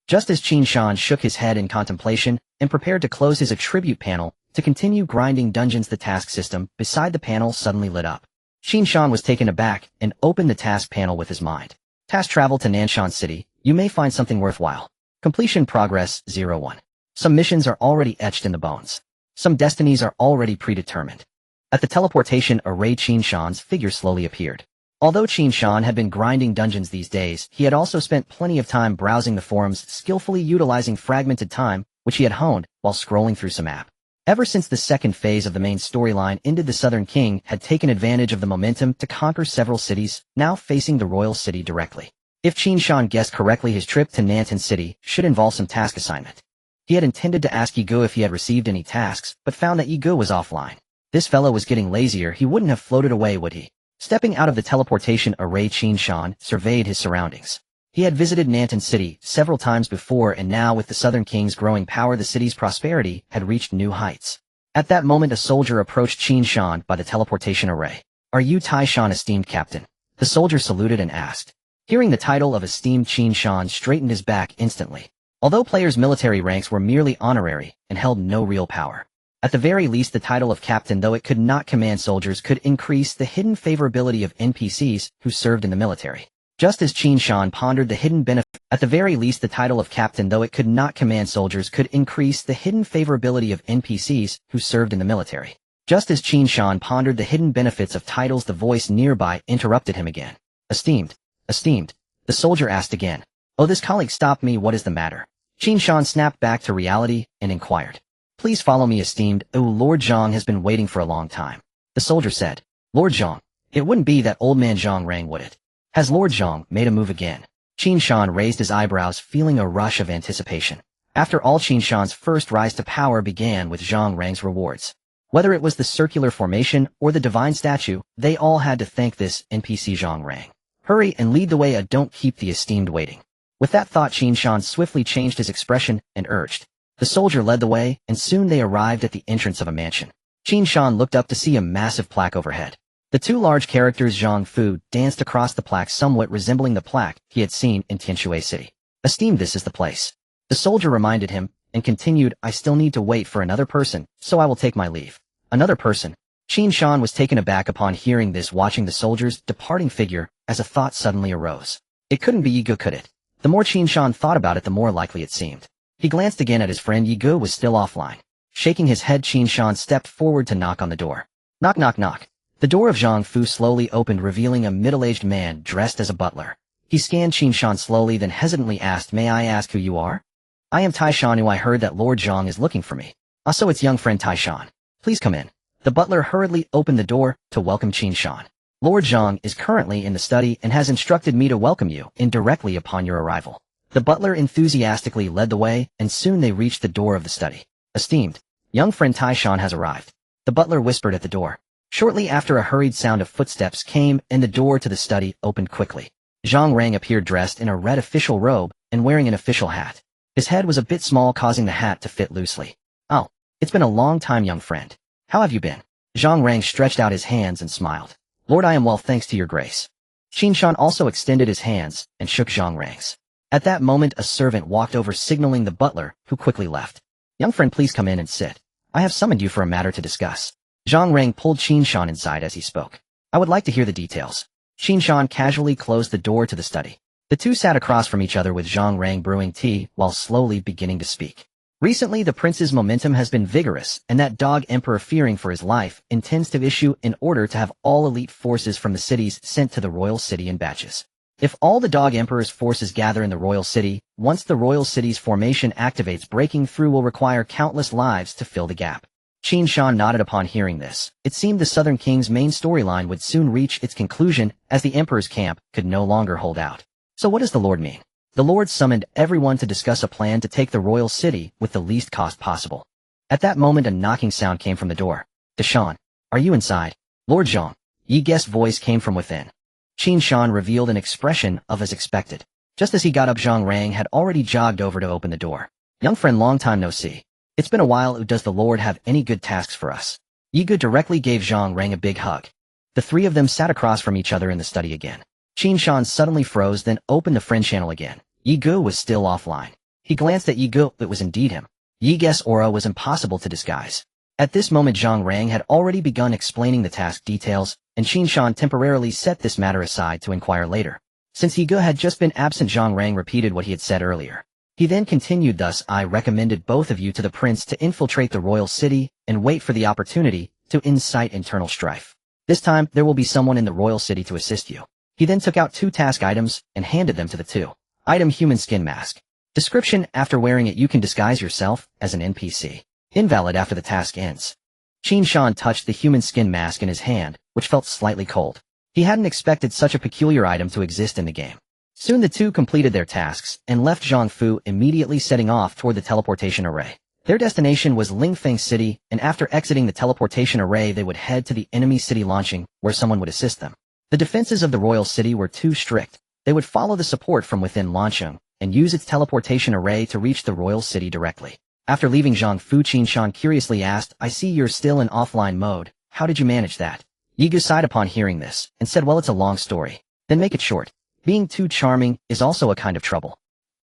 Just as Qin Shan shook his head in contemplation and prepared to close his attribute panel to continue grinding dungeons, the task system beside the panel suddenly lit up. Qin Shan was taken aback and opened the task panel with his mind. Task: travel to Nanshan City. You may find something worthwhile. Completion progress 01. Some missions are already etched in the bones. Some destinies are already predetermined. At the teleportation array, Qin Shan's figure slowly appeared. Although Qin Shan had been grinding dungeons these days, he had also spent plenty of time browsing the forums, skillfully utilizing fragmented time, which he had honed while scrolling through some app. Ever since the second phase of the main storyline ended, the Southern King had taken advantage of the momentum to conquer several cities, now facing the royal city directly. If Qin Shan guessed correctly, his trip to Nantan City should involve some task assignment. He had intended to ask Yigu if he had received any tasks, but found that Yigu was offline. This fellow was getting lazier. He wouldn't have floated away, would he? Stepping out of the teleportation array, Qin Shan surveyed his surroundings. He had visited Nantan City several times before, and now with the Southern King's growing power, the city's prosperity had reached new heights. At that moment, a soldier approached Qin Shan by the teleportation array. "Are you Tai Shan, esteemed captain?" The soldier saluted and asked. Hearing the title of esteemed, Qin Shan straightened his back instantly. Although players' military ranks were merely honorary and held no real power. At the very least, the title of captain, though it could not command soldiers, could increase the hidden favorability of NPCs who served in the military. Just as Qin Shan pondered the hidden benefit, at the very least the title of captain, though it could not command soldiers, could increase the hidden favorability of NPCs who served in the military. Just as Qin Shan pondered the hidden benefits of titles, the voice nearby interrupted him again. Esteemed, the soldier asked again. "Oh, this colleague stopped me. What is the matter?" Qin Shan snapped back to reality and inquired. Please follow me, esteemed. Oh, Lord Zhang has been waiting for a long time. The soldier said. Lord Zhang. It wouldn't be that old man Zhang Rang, would it? Has Lord Zhang made a move again? Qin Shan raised his eyebrows, feeling a rush of anticipation. After all, Qin Shan's first rise to power began with Zhang Rang's rewards. Whether it was the circular formation or the divine statue, they all had to thank this NPC Zhang Rang. Hurry and lead the way, don't keep the esteemed waiting. With that thought, Qin Shan swiftly changed his expression and urged. The soldier led the way, and soon they arrived at the entrance of a mansion. Qin Shan looked up to see a massive plaque overhead. The two large characters Zhang Fu danced across the plaque, somewhat resembling the plaque he had seen in Tianshui City. Esteemed, this is the place. The soldier reminded him, and continued, I still need to wait for another person, so I will take my leave. Another person? Qin Shan was taken aback upon hearing this, watching the soldier's departing figure, as a thought suddenly arose. It couldn't be Yi Ge, could it? The more Qin Shan thought about it, the more likely it seemed. He glanced again at his friend. Yi Ge was still offline. Shaking his head, Qin Shan stepped forward to knock on the door. Knock, knock, knock. The door of Zhang Fu slowly opened, revealing a middle-aged man dressed as a butler. He scanned Qin Shan slowly, then hesitantly asked, May I ask who you are? I am Tai Shan. I heard that Lord Zhang is looking for me. So it's young friend Tai Shan. Please come in. The butler hurriedly opened the door to welcome Qin Shan. Lord Zhang is currently in the study and has instructed me to welcome you indirectly upon your arrival. The butler enthusiastically led the way, and soon they reached the door of the study. Esteemed, young friend Tai Shan has arrived. The butler whispered at the door. Shortly after, a hurried sound of footsteps came, and the door to the study opened quickly. Zhang Rang appeared dressed in a red official robe and wearing an official hat. His head was a bit small, causing the hat to fit loosely. Oh, it's been a long time, young friend. How have you been? Zhang Rang stretched out his hands and smiled. Lord, I am well, thanks to your grace. Qin Shan also extended his hands and shook Zhang Rang's. At that moment, a servant walked over, signaling the butler, who quickly left. Young friend, please come in and sit. I have summoned you for a matter to discuss. Zhang Rang pulled Qin Shan inside as he spoke. I would like to hear the details. Qin Shan casually closed the door to the study. The two sat across from each other with Zhang Rang brewing tea while slowly beginning to speak. Recently, the prince's momentum has been vigorous, and that dog emperor, fearing for his life, intends to issue an order to have all elite forces from the cities sent to the royal city in batches. If all the dog emperor's forces gather in the royal city, once the royal city's formation activates, breaking through will require countless lives to fill the gap. Qin Shan nodded upon hearing this. It seemed the Southern King's main storyline would soon reach its conclusion, as the emperor's camp could no longer hold out. So what does the Lord mean? The Lord summoned everyone to discuss a plan to take the royal city with the least cost possible. At that moment, a knocking sound came from the door. Deshan, are you inside? Lord Zhang. Yi Ge's voice came from within. Qin Shan revealed an expression of as expected. Just as he got up, Zhang Rang had already jogged over to open the door. Young friend, long time no see. It's been a while. Does the Lord have any good tasks for us? Yi Ge directly gave Zhang Rang a big hug. The three of them sat across from each other in the study again. Qin Shan suddenly froze, then opened the friend channel again. Yi Ge was still offline. He glanced at Yi Ge. It was indeed him. Yi Ge's aura was impossible to disguise. At this moment, Zhang Rang had already begun explaining the task details, and Qin Shan temporarily set this matter aside to inquire later. Since Yi Ge had just been absent, Zhang Rang repeated what he had said earlier. He then continued, thus, I recommended both of you to the prince to infiltrate the royal city and wait for the opportunity to incite internal strife. This time, there will be someone in the royal city to assist you. He then took out 2 task items and handed them to the two. Item: human skin mask. Description: after wearing it, you can disguise yourself as an NPC. Invalid after the task ends. Qin Shan touched the human skin mask in his hand, which felt slightly cold. He hadn't expected such a peculiar item to exist in the game. Soon the two completed their tasks and left Zhang Fu, immediately setting off toward the teleportation array. Their destination was Lingfeng City, and after exiting the teleportation array they would head to the enemy city launching, where someone would assist them. The defenses of the royal city were too strict. They would follow the support from within Lancheng and use its teleportation array to reach the royal city directly. After leaving Zhang Fu, Qin Shan curiously asked, I see you're still in offline mode. How did you manage that? Yi Ge sighed upon hearing this, and said, well, it's a long story. Then make it short. Being too charming is also a kind of trouble.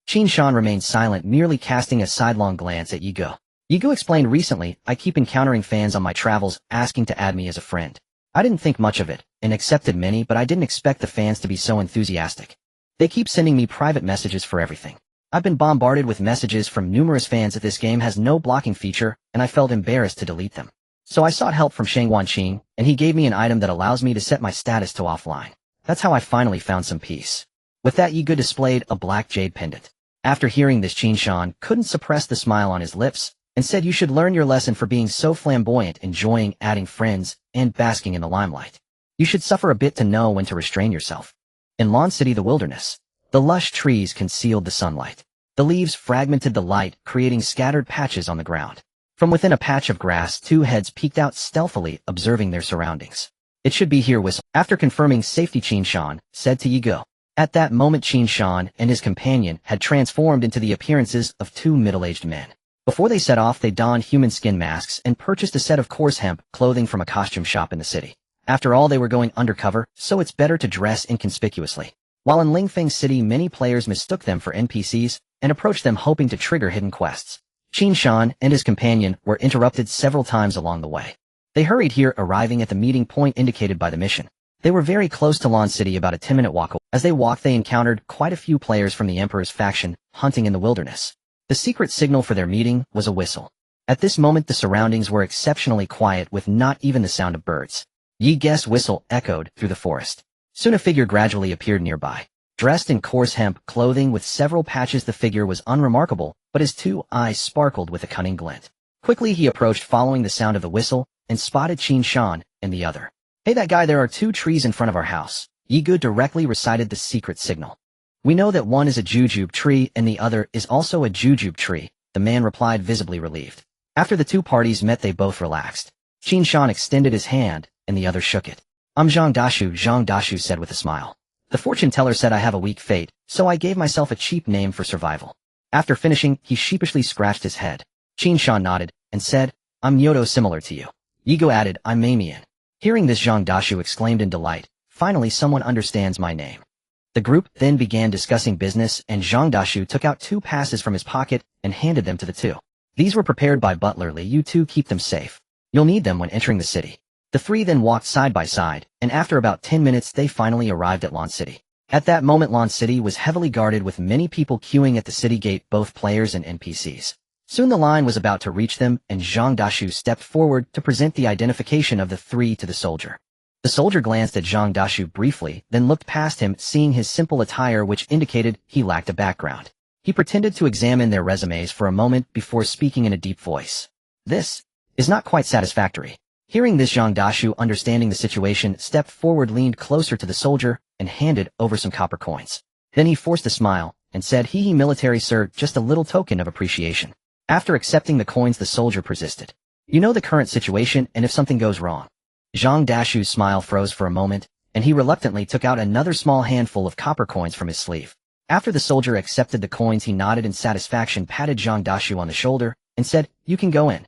Qin Shan remained silent, merely casting a sidelong glance at Yi Ge. Yi Ge explained, recently, I keep encountering fans on my travels asking to add me as a friend. I didn't think much of it, and accepted many, but I didn't expect the fans to be so enthusiastic. They keep sending me private messages for everything. I've been bombarded with messages from numerous fans that this game has no blocking feature, and I felt embarrassed to delete them. So I sought help from Shang Wanqing, and he gave me an item that allows me to set my status to offline. That's how I finally found some peace. With that, Yi Ge displayed a black jade pendant. After hearing this, Qin Shan couldn't suppress the smile on his lips, and said you should learn your lesson for being so flamboyant, enjoying adding friends, and basking in the limelight. You should suffer a bit to know when to restrain yourself. In Lawn City, the wilderness. The lush trees concealed the sunlight. The leaves fragmented the light, creating scattered patches on the ground. From within a patch of grass, two heads peeked out stealthily, observing their surroundings. It should be here, whistle. After confirming safety, Qin Shan said to Yi Go. At that moment, Qin Shan and his companion had transformed into the appearances of two middle-aged men. Before they set off, they donned human skin masks and purchased a set of coarse hemp clothing from a costume shop in the city. After all, they were going undercover, so it's better to dress inconspicuously. While in Lingfeng City, many players mistook them for NPCs and approached them hoping to trigger hidden quests. Qin Shan and his companion were interrupted several times along the way. They hurried here, arriving at the meeting point indicated by the mission. They were very close to Lawn City, about a 10-minute walk away. As they walked, they encountered quite a few players from the Emperor's faction, hunting in the wilderness. The secret signal for their meeting was a whistle. At this moment, the surroundings were exceptionally quiet, with not even the sound of birds. Yi Ge's whistle echoed through the forest. Soon a figure gradually appeared nearby. Dressed in coarse hemp clothing with several patches, the figure was unremarkable, but his two eyes sparkled with a cunning glint. Quickly he approached, following the sound of the whistle, and spotted Qin Shan and the other. Hey, that guy, there are two trees in front of our house. Yi Ge directly recited the secret signal. We know that one is a jujube tree and the other is also a jujube tree, the man replied, visibly relieved. After the two parties met, they both relaxed. Qin Shan extended his hand, and the other shook it. I'm Zhang Dashu said with a smile. The fortune teller said I have a weak fate, so I gave myself a cheap name for survival. After finishing, he sheepishly scratched his head. Qin Shan nodded, and said, I'm Nyoto, similar to you. Yi Ge added, I'm Mamian. Hearing this, Zhang Dashu exclaimed in delight, finally someone understands my name. The group then began discussing business, and Zhang Dashu took out 2 passes from his pocket and handed them to the two. These were prepared by Butler Li. You two keep them safe. You'll need them when entering the city. The three then walked side by side, and after about 10 minutes they finally arrived at Lawn City. At that moment, Lawn City was heavily guarded with many people queuing at the city gate, both players and NPCs. Soon the line was about to reach them, and Zhang Dashu stepped forward to present the identification of the three to the soldier. The soldier glanced at Zhang Dashu briefly, then looked past him, seeing his simple attire which indicated he lacked a background. He pretended to examine their resumes for a moment before speaking in a deep voice. This is not quite satisfactory. Hearing this, Zhang Dashu, understanding the situation, stepped forward, leaned closer to the soldier, and handed over some copper coins. Then he forced a smile, and said, Hee military sir, just a little token of appreciation. After accepting the coins, the soldier persisted. You know the current situation, and if something goes wrong. Zhang Dashu's smile froze for a moment, and he reluctantly took out another small handful of copper coins from his sleeve. After the soldier accepted the coins, he nodded in satisfaction, patted Zhang Dashu on the shoulder, and said, You can go in.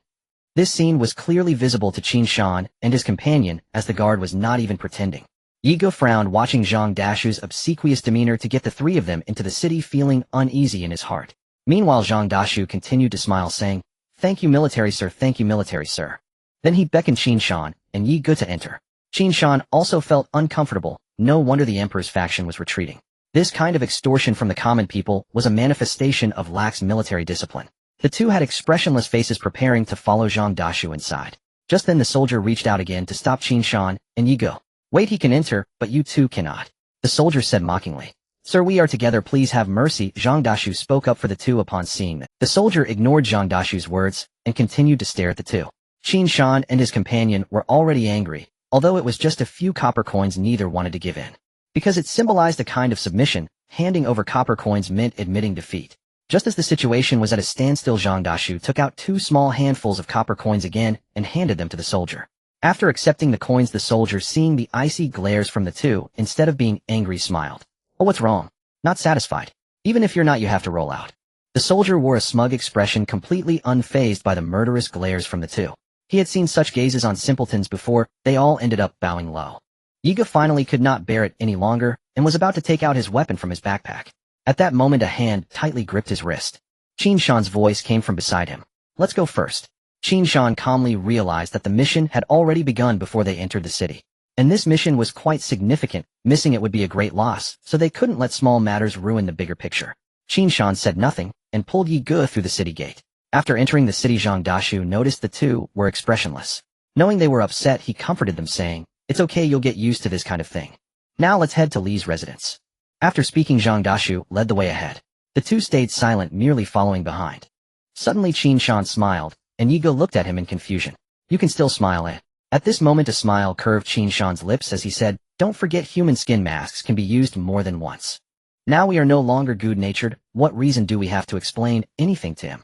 This scene was clearly visible to Qin Shan and his companion, as the guard was not even pretending. Yi Ge frowned, watching Zhang Dashu's obsequious demeanor to get the three of them into the city, feeling uneasy in his heart. Meanwhile, Zhang Dashu continued to smile, saying, Thank you, military sir, thank you, military sir. Then he beckoned Qin Shan and Yi Ge to enter. Qin Shan also felt uncomfortable. No wonder the Emperor's faction was retreating. This kind of extortion from the common people was a manifestation of lax military discipline. The two had expressionless faces, preparing to follow Zhang Dashu inside. Just then the soldier reached out again to stop Qin Shan and Yi Ge. Wait, he can enter, but you two cannot. The soldier said mockingly. Sir, we are together, please have mercy. Zhang Dashu spoke up for the two upon seeing that. The soldier ignored Zhang Dashu's words and continued to stare at the two. Qin Shan and his companion were already angry. Although it was just a few copper coins, neither wanted to give in. Because it symbolized a kind of submission, handing over copper coins meant admitting defeat. Just as the situation was at a standstill, Zhang Dashu took out 2 small handfuls of copper coins again and handed them to the soldier. After accepting the coins, the soldier, seeing the icy glares from the two, instead of being angry, smiled. Oh, what's wrong? Not satisfied? Even if you're not, you have to roll out. The soldier wore a smug expression, completely unfazed by the murderous glares from the two. He had seen such gazes on simpletons before. They all ended up bowing low. Yi Ge finally could not bear it any longer and was about to take out his weapon from his backpack. At that moment, a hand tightly gripped his wrist. Qin Shan's voice came from beside him. Let's go first. Qin Shan calmly realized that the mission had already begun before they entered the city. And this mission was quite significant. Missing it would be a great loss, so they couldn't let small matters ruin the bigger picture. Qin Shan said nothing and pulled Yi Ge through the city gate. After entering the city, Zhang Dashu noticed the two were expressionless. Knowing they were upset, he comforted them, saying, It's okay, you'll get used to this kind of thing. Now let's head to Li's residence. After speaking, Zhang Dashu led the way ahead. The two stayed silent, merely following behind. Suddenly Qin Shan smiled, and Yiga looked at him in confusion. You can still smile, eh? At this moment a smile curved Qin Shan's lips as he said, don't forget human skin masks can be used more than once. Now we are no longer good-natured, what reason do we have to explain anything to him?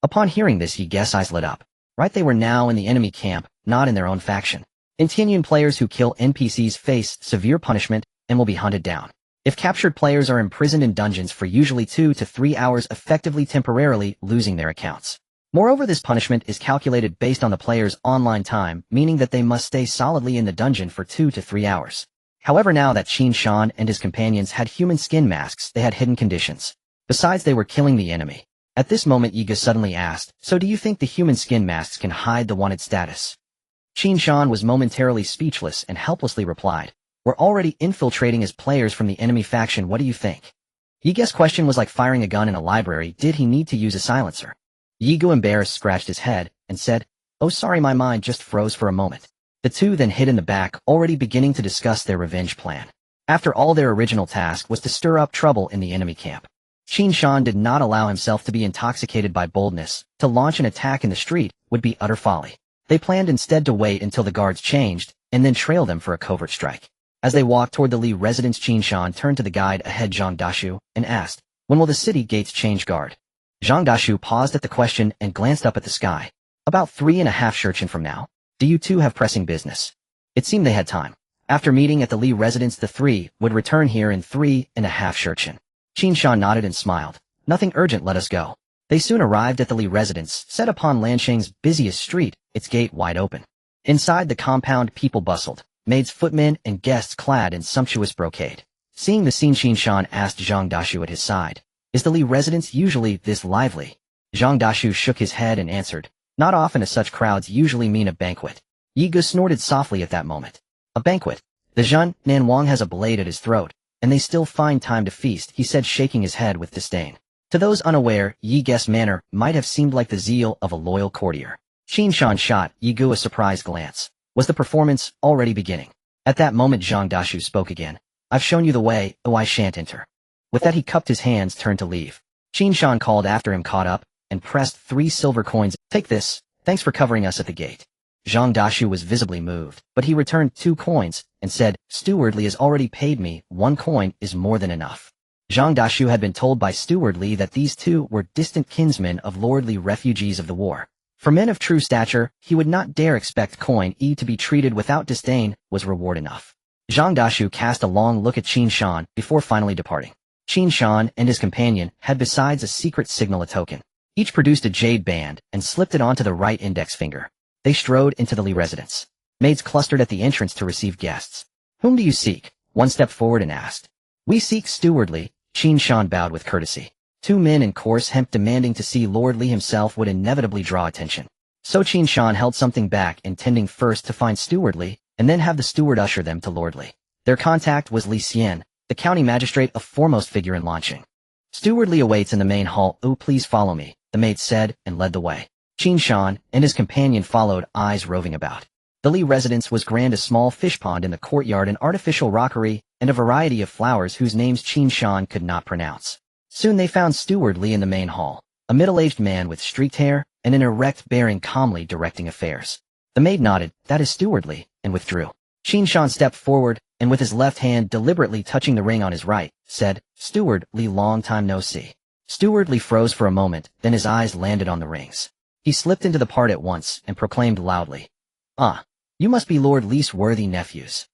Upon hearing this Yiga's eyes lit up. Right, they were now in the enemy camp, not in their own faction. In Tianyun, players who kill NPCs face severe punishment and will be hunted down. If captured, players are imprisoned in dungeons for usually 2 to 3 hours, effectively temporarily losing their accounts. Moreover, this punishment is calculated based on the player's online time, meaning that they must stay solidly in the dungeon for 2 to 3 hours. However, now that Qin Shan and his companions had human skin masks, they had hidden conditions. Besides, they were killing the enemy. At this moment Yiga suddenly asked, so do you think the human skin masks can hide the wanted status? Qin Shan was momentarily speechless and helplessly replied, we're already infiltrating as players from the enemy faction, what do you think? Yiga's question was like firing a gun in a library. Did he need to use a silencer? Yiga, embarrassed, scratched his head and said, oh sorry, my mind just froze for a moment. The two then hid in the back, already beginning to discuss their revenge plan. After all, their original task was to stir up trouble in the enemy camp. Qin Shan did not allow himself to be intoxicated by boldness. To launch an attack in the street would be utter folly. They planned instead to wait until the guards changed, and then trail them for a covert strike. As they walked toward the Li residence, Qin Shan turned to the guide ahead, Zhang Dashu, and asked, when will the city gates change guard? Zhang Dashu paused at the question and glanced up at the sky. About 3.5 shurchen from now. Do you two have pressing business? It seemed they had time. After meeting at the Li residence, the three would return here in 3.5 shurchen. Qin Shan nodded and smiled. Nothing urgent, let us go. They soon arrived at the Li residence, set upon Lansheng's busiest street, its gate wide open. Inside the compound people bustled, maids, footmen, and guests clad in sumptuous brocade. Seeing the scene, Qin Shan asked Zhang Dashu at his side, is the Li residence usually this lively? Zhang Dashu shook his head and answered, not often, as such crowds usually mean a banquet. Yiga snorted softly at that moment. A banquet? The Zhun Nan Wang has a blade at his throat, and they still find time to feast, he said, shaking his head with disdain. To those unaware, Yiga's manner might have seemed like the zeal of a loyal courtier. Qin Shan shot Yiga a surprised glance. Was the performance already beginning? At that moment Zhang Dashu spoke again. I've shown you the way, oh I shan't enter. With that he cupped his hands, turned to leave. Qin Shan called after him, caught up, and pressed 3 silver coins. Take this, thanks for covering us at the gate. Zhang Dashu was visibly moved, but he returned 2 coins, and said, Steward Li has already paid me, 1 coin is more than enough. Zhang Dashu had been told by Steward Li that these two were distant kinsmen of Lord Li, refugees of the war. For men of true stature, he would not dare expect coin E to be treated without disdain was reward enough. Zhang Dashu cast a long look at Qin Shan before finally departing. Qin Shan and his companion had besides a secret signal, a token. Each produced a jade band and slipped it onto the right index finger. They strode into the Li residence. Maids clustered at the entrance to receive guests. Whom do you seek? One stepped forward and asked. We seek Steward Li. Qin Shan bowed with courtesy. 2 men in coarse hemp demanding to see Lord Li himself would inevitably draw attention. So Qin Shan held something back, intending first to find Steward Li, and then have the steward usher them to Lord Li. Their contact was Li Xian, the county magistrate, a foremost figure in Lansheng. Steward Li awaits in the main hall. Oh, please follow me, the maid said, and led the way. Qin Shan and his companion followed, eyes roving about. The Li residence was grand, a small fish pond in the courtyard, an artificial rockery, and a variety of flowers whose names Qin Shan could not pronounce. Soon they found Steward Li in the main hall, a middle-aged man with streaked hair and an erect bearing, calmly directing affairs. The maid nodded, that is Steward Li, and withdrew. Qin Shan stepped forward, and with his left hand deliberately touching the ring on his right, said, Steward Li, long time no see. Steward Li froze for a moment, then his eyes landed on the rings. He slipped into the part at once and proclaimed loudly, Ah, you must be Lord Li's worthy nephews.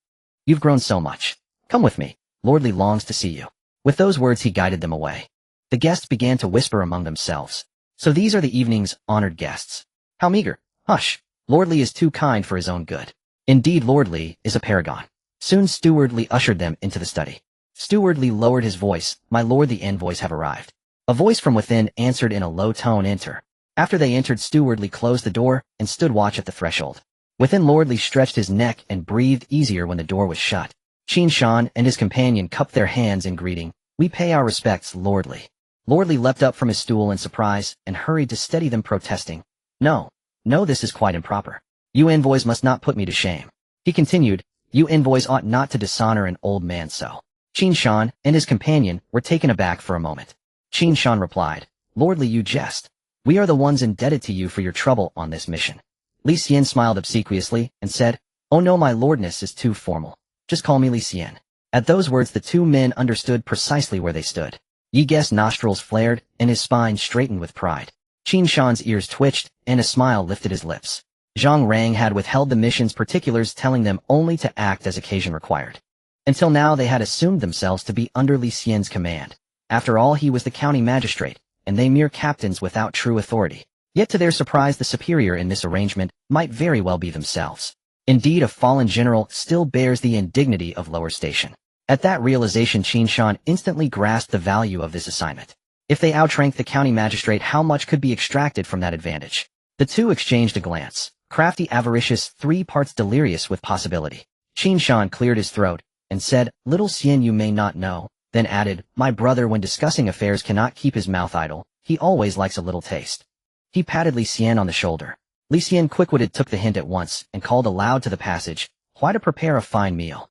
You've grown so much. Come with me, Lord Li longs to see you. With those words he guided them away. The guests began to whisper among themselves. So these are the evening's honored guests. How meager. Hush, Lord Li is too kind for his own good. Indeed, Lord Li is a paragon. Soon Steward Li ushered them into the study. Steward Li lowered his voice, My lord, the envoys have arrived. A voice from within answered in a low tone, Enter. After they entered, Steward Li closed the door and stood watch at the threshold. Within, Lord Li stretched his neck and breathed easier when the door was shut. Qin Shan and his companion cupped their hands in greeting. We pay our respects, Lord Li. Lord Li leapt up from his stool in surprise and hurried to steady them, protesting. No, this is quite improper. You envoys must not put me to shame. He continued, You envoys ought not to dishonor an old man so. Qin Shan and his companion were taken aback for a moment. Qin Shan replied, Lord Li, you jest. We are the ones indebted to you for your trouble on this mission. Li Xian smiled obsequiously and said, "Oh no, my lordness is too formal. Just call me Li Xian." At those words the two men understood precisely where they stood. Yi Ge's nostrils flared and his spine straightened with pride. Qin Shan's ears twitched and a smile lifted his lips. Zhang Rang had withheld the mission's particulars, telling them only to act as occasion required. Until now they had assumed themselves to be under Li Xian's command. After all, he was the county magistrate, and they mere captains without true authority. Yet to their surprise the superior in this arrangement might very well be themselves. Indeed, a fallen general still bears the indignity of lower station. At that realization Qin Shan instantly grasped the value of this assignment. If they outranked the county magistrate, how much could be extracted from that advantage? The two exchanged a glance. Crafty, avaricious, 3 parts delirious with possibility. Qin Shan cleared his throat and said, "Little Xian, you may not know," then added, "My brother when discussing affairs cannot keep his mouth idle. He always likes a little taste." He patted Li Xian on the shoulder. Li Xian quick-witted took the hint at once and called aloud to the passage, "Why to prepare a fine meal?"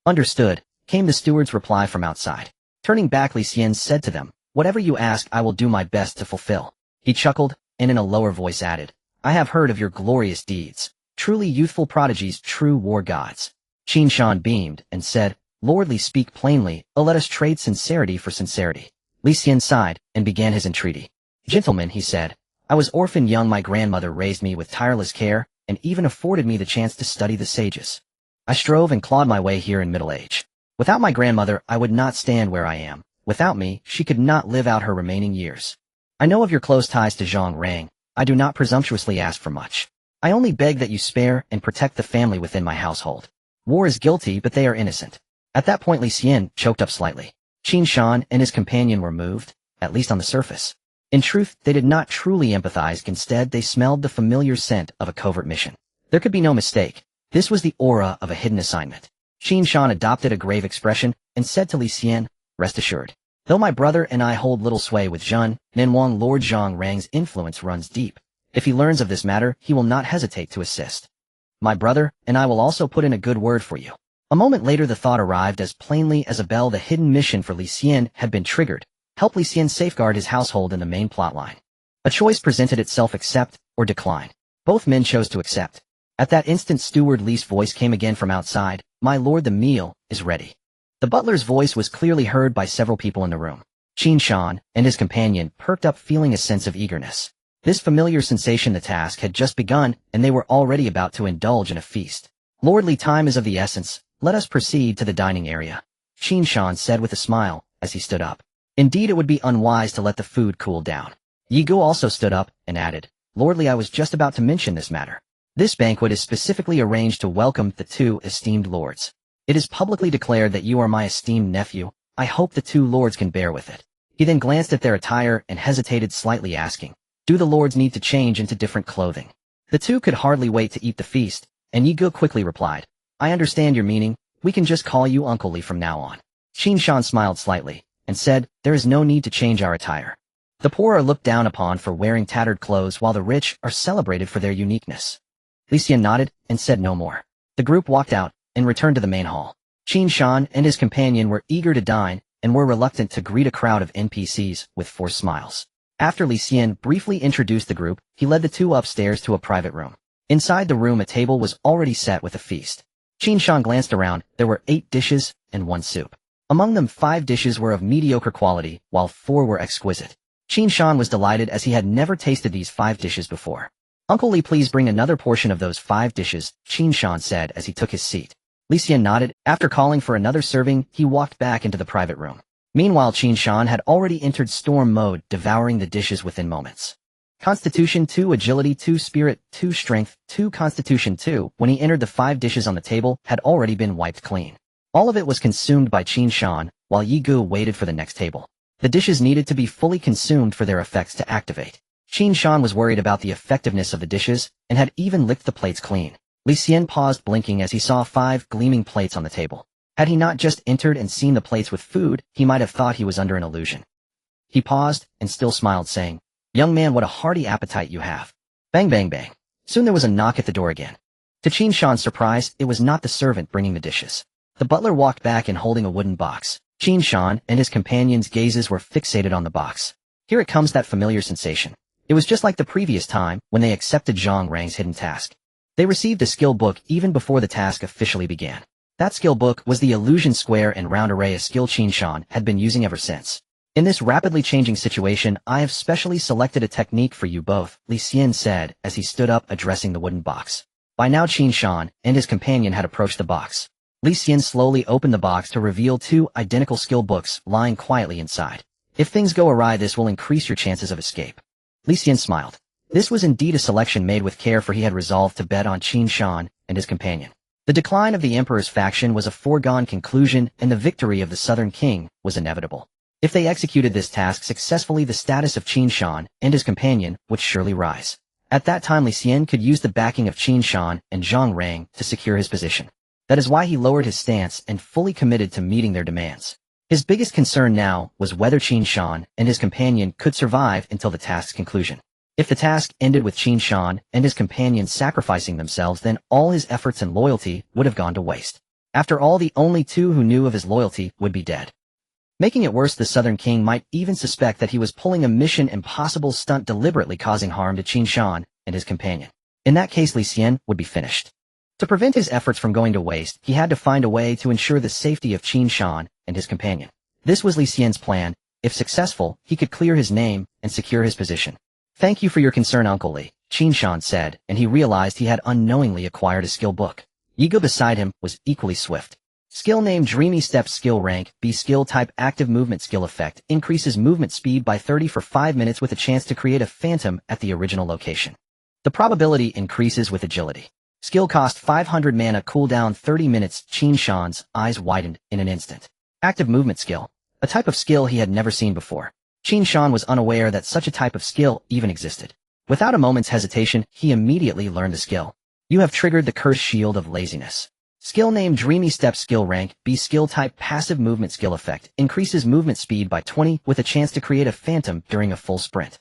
"Understood," came the steward's reply from outside. Turning back Li Xian said to them, "Whatever you ask I will do my best to fulfill." He chuckled and in a lower voice added, "I have heard of your glorious deeds. Truly youthful prodigies, true war gods." Qin Shan beamed and said, "Lordly, speak plainly, let us trade sincerity for sincerity." Li Xian sighed and began his entreaty. "Gentlemen," he said, "I was orphan young. My grandmother raised me with tireless care and even afforded me the chance to study the sages. I strove and clawed my way here in middle age. Without my grandmother, I would not stand where I am. Without me, she could not live out her remaining years. I know of your close ties to Zhang Rang. I do not presumptuously ask for much. I only beg that you spare and protect the family within my household. War is guilty, but they are innocent." At that point Li Xian choked up slightly. Qin Shan and his companion were moved, at least on the surface. In truth, they did not truly empathize. Instead, they smelled the familiar scent of a covert mission. There could be no mistake. This was the aura of a hidden assignment. Qin Shan adopted a grave expression and said to Li Xian, "Rest assured. Though my brother and I hold little sway with Zhen, Ninwang, Lord Zhang Rang's influence runs deep. If he learns of this matter, he will not hesitate to assist. My brother and I will also put in a good word for you." A moment later the thought arrived as plainly as a bell. The hidden mission for Li Xian had been triggered. Help Li Xian safeguard his household in the main plotline. A choice presented itself: accept or decline. Both men chose to accept. At that instant Steward Li's voice came again from outside, "My lord, the meal is ready." The butler's voice was clearly heard by several people in the room. Qin Shan and his companion perked up, feeling a sense of eagerness. This familiar sensation: the task had just begun, and they were already about to indulge in a feast. "Lordly, time is of the essence. Let us proceed to the dining area," Qin Shan said with a smile as he stood up. Indeed, it would be unwise to let the food cool down. Yi Ge also stood up and added, "Lordly, I was just about to mention this matter. This banquet is specifically arranged to welcome the 2 esteemed lords. It is publicly declared that you are my esteemed nephew. I hope the 2 lords can bear with it." He then glanced at their attire and hesitated slightly, asking, "Do the lords need to change into different clothing?" The 2 could hardly wait to eat the feast, and Yi Ge quickly replied, "I understand your meaning. We can just call you Uncle Li from now on." Qin Shan smiled slightly and said, "There is no need to change our attire. The poor are looked down upon for wearing tattered clothes, while the rich are celebrated for their uniqueness." Li Xian nodded and said no more. The group walked out and returned to the main hall. Qin Shan and his companion were eager to dine and were reluctant to greet a crowd of NPCs with forced smiles. After Li Xian briefly introduced the group, he led the 2 upstairs to a private room. Inside the room a table was already set with a feast. Qin Shan glanced around. There were 8 dishes and 1 soup. Among them 5 dishes were of mediocre quality, while 4 were exquisite. Qin Shan was delighted as he had never tasted these 5 dishes before. "Uncle Li, please bring another portion of those 5 dishes," Qin Shan said as he took his seat. Li Xian nodded. After calling for another serving, he walked back into the private room. Meanwhile Qin Shan had already entered storm mode, devouring the dishes within moments. Constitution 2, Agility 2, Spirit 2, Strength 2, Constitution 2. When he entered, the 5 dishes on the table had already been wiped clean. All of it was consumed by Qin Shan, while Yi Ge waited for the next table. The dishes needed to be fully consumed for their effects to activate. Qin Shan was worried about the effectiveness of the dishes, and had even licked the plates clean. Li Xian paused, blinking as he saw 5 gleaming plates on the table. Had he not just entered and seen the plates with food, he might have thought he was under an illusion. He paused, and still smiled, saying, "Young man, what a hearty appetite you have." Bang bang bang. Soon there was a knock at the door again. To Qin Shan's surprise, it was not the servant bringing the dishes. The butler walked back and holding a wooden box. Qin Shan and his companions' gazes were fixated on the box. Here it comes, that familiar sensation. It was just like the previous time when they accepted Zhang Rang's hidden task. They received a skill book even before the task officially began. That skill book was the illusion square and round array a skill Qin Shan had been using ever since. In this rapidly changing situation, I have specially selected a technique for you both, Li Xian said as he stood up addressing the wooden box. By now Qin Shan and his companion had approached the box. Li Xian slowly opened the box to reveal two identical skill books lying quietly inside. If things go awry, this will increase your chances of escape. Li Xian smiled. This was indeed a selection made with care, for he had resolved to bet on Qin Shan and his companion. The decline of the Emperor's faction was a foregone conclusion, and the victory of the Southern King was inevitable. If they executed this task successfully, the status of Qin Shan and his companion would surely rise. At that time, Li Xian could use the backing of Qin Shan and Zhang Rang to secure his position. That is why he lowered his stance and fully committed to meeting their demands. His biggest concern now was whether Qin Shan and his companion could survive until the task's conclusion. If the task ended with Qin Shan and his companion sacrificing themselves, then all his efforts and loyalty would have gone to waste. After all, the only two who knew of his loyalty would be dead. Making it worse, the Southern King might even suspect that he was pulling a Mission Impossible stunt, deliberately causing harm to Qin Shan and his companion. In that case, Li Xian would be finished. To prevent his efforts from going to waste, he had to find a way to ensure the safety of Qin Shan and his companion. This was Li Xian's plan. If successful, he could clear his name and secure his position. Thank you for your concern, Uncle Li, Qin Shan said, and he realized he had unknowingly acquired a skill book. Yigo beside him was equally swift. Skill name Dreamy Step, skill rank B, skill type active movement, skill effect increases movement speed by 30 for 5 minutes with a chance to create a phantom at the original location. The probability increases with agility. Skill cost 500 mana, cooldown 30 minutes. Qin Shan's eyes widened in an instant. Active movement skill, a type of skill he had never seen before. Qin Shan was unaware that such a type of skill even existed. Without a moment's hesitation, he immediately learned the skill. You have triggered the cursed shield of laziness. Skill name Dreamy Step, skill rank B, skill type passive movement, skill effect increases movement speed by 20 with a chance to create a phantom during a full sprint.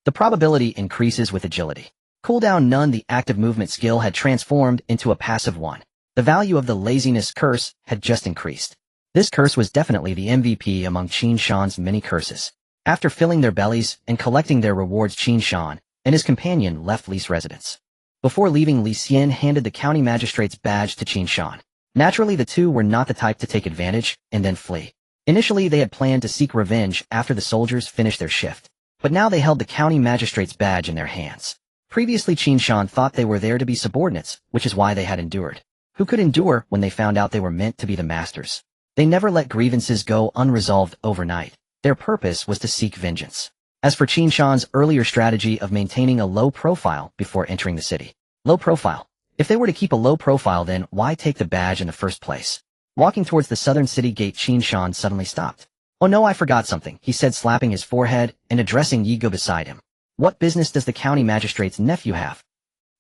The probability increases with agility. Cooldown none. The active movement skill had transformed into a passive one. The value of the laziness curse had just increased. This curse was definitely the MVP among Qin Shan's many curses. After filling their bellies and collecting their rewards, Qin Shan and his companion left Li's residence. Before leaving, Li Xian handed the county magistrate's badge to Qin Shan. Naturally, the two were not the type to take advantage and then flee. Initially, they had planned to seek revenge after the soldiers finished their shift. But now they held the county magistrate's badge in their hands. Previously, Qin Shan thought they were there to be subordinates, which is why they had endured. Who could endure when they found out they were meant to be the masters? They never let grievances go unresolved overnight. Their purpose was to seek vengeance. As for Qin Shan's earlier strategy of maintaining a low profile before entering the city. Low profile. If they were to keep a low profile, then why take the badge in the first place? Walking towards the southern city gate, Qin Shan suddenly stopped. Oh no, I forgot something, he said, slapping his forehead and addressing Yigo beside him. What business does the county magistrate's nephew have?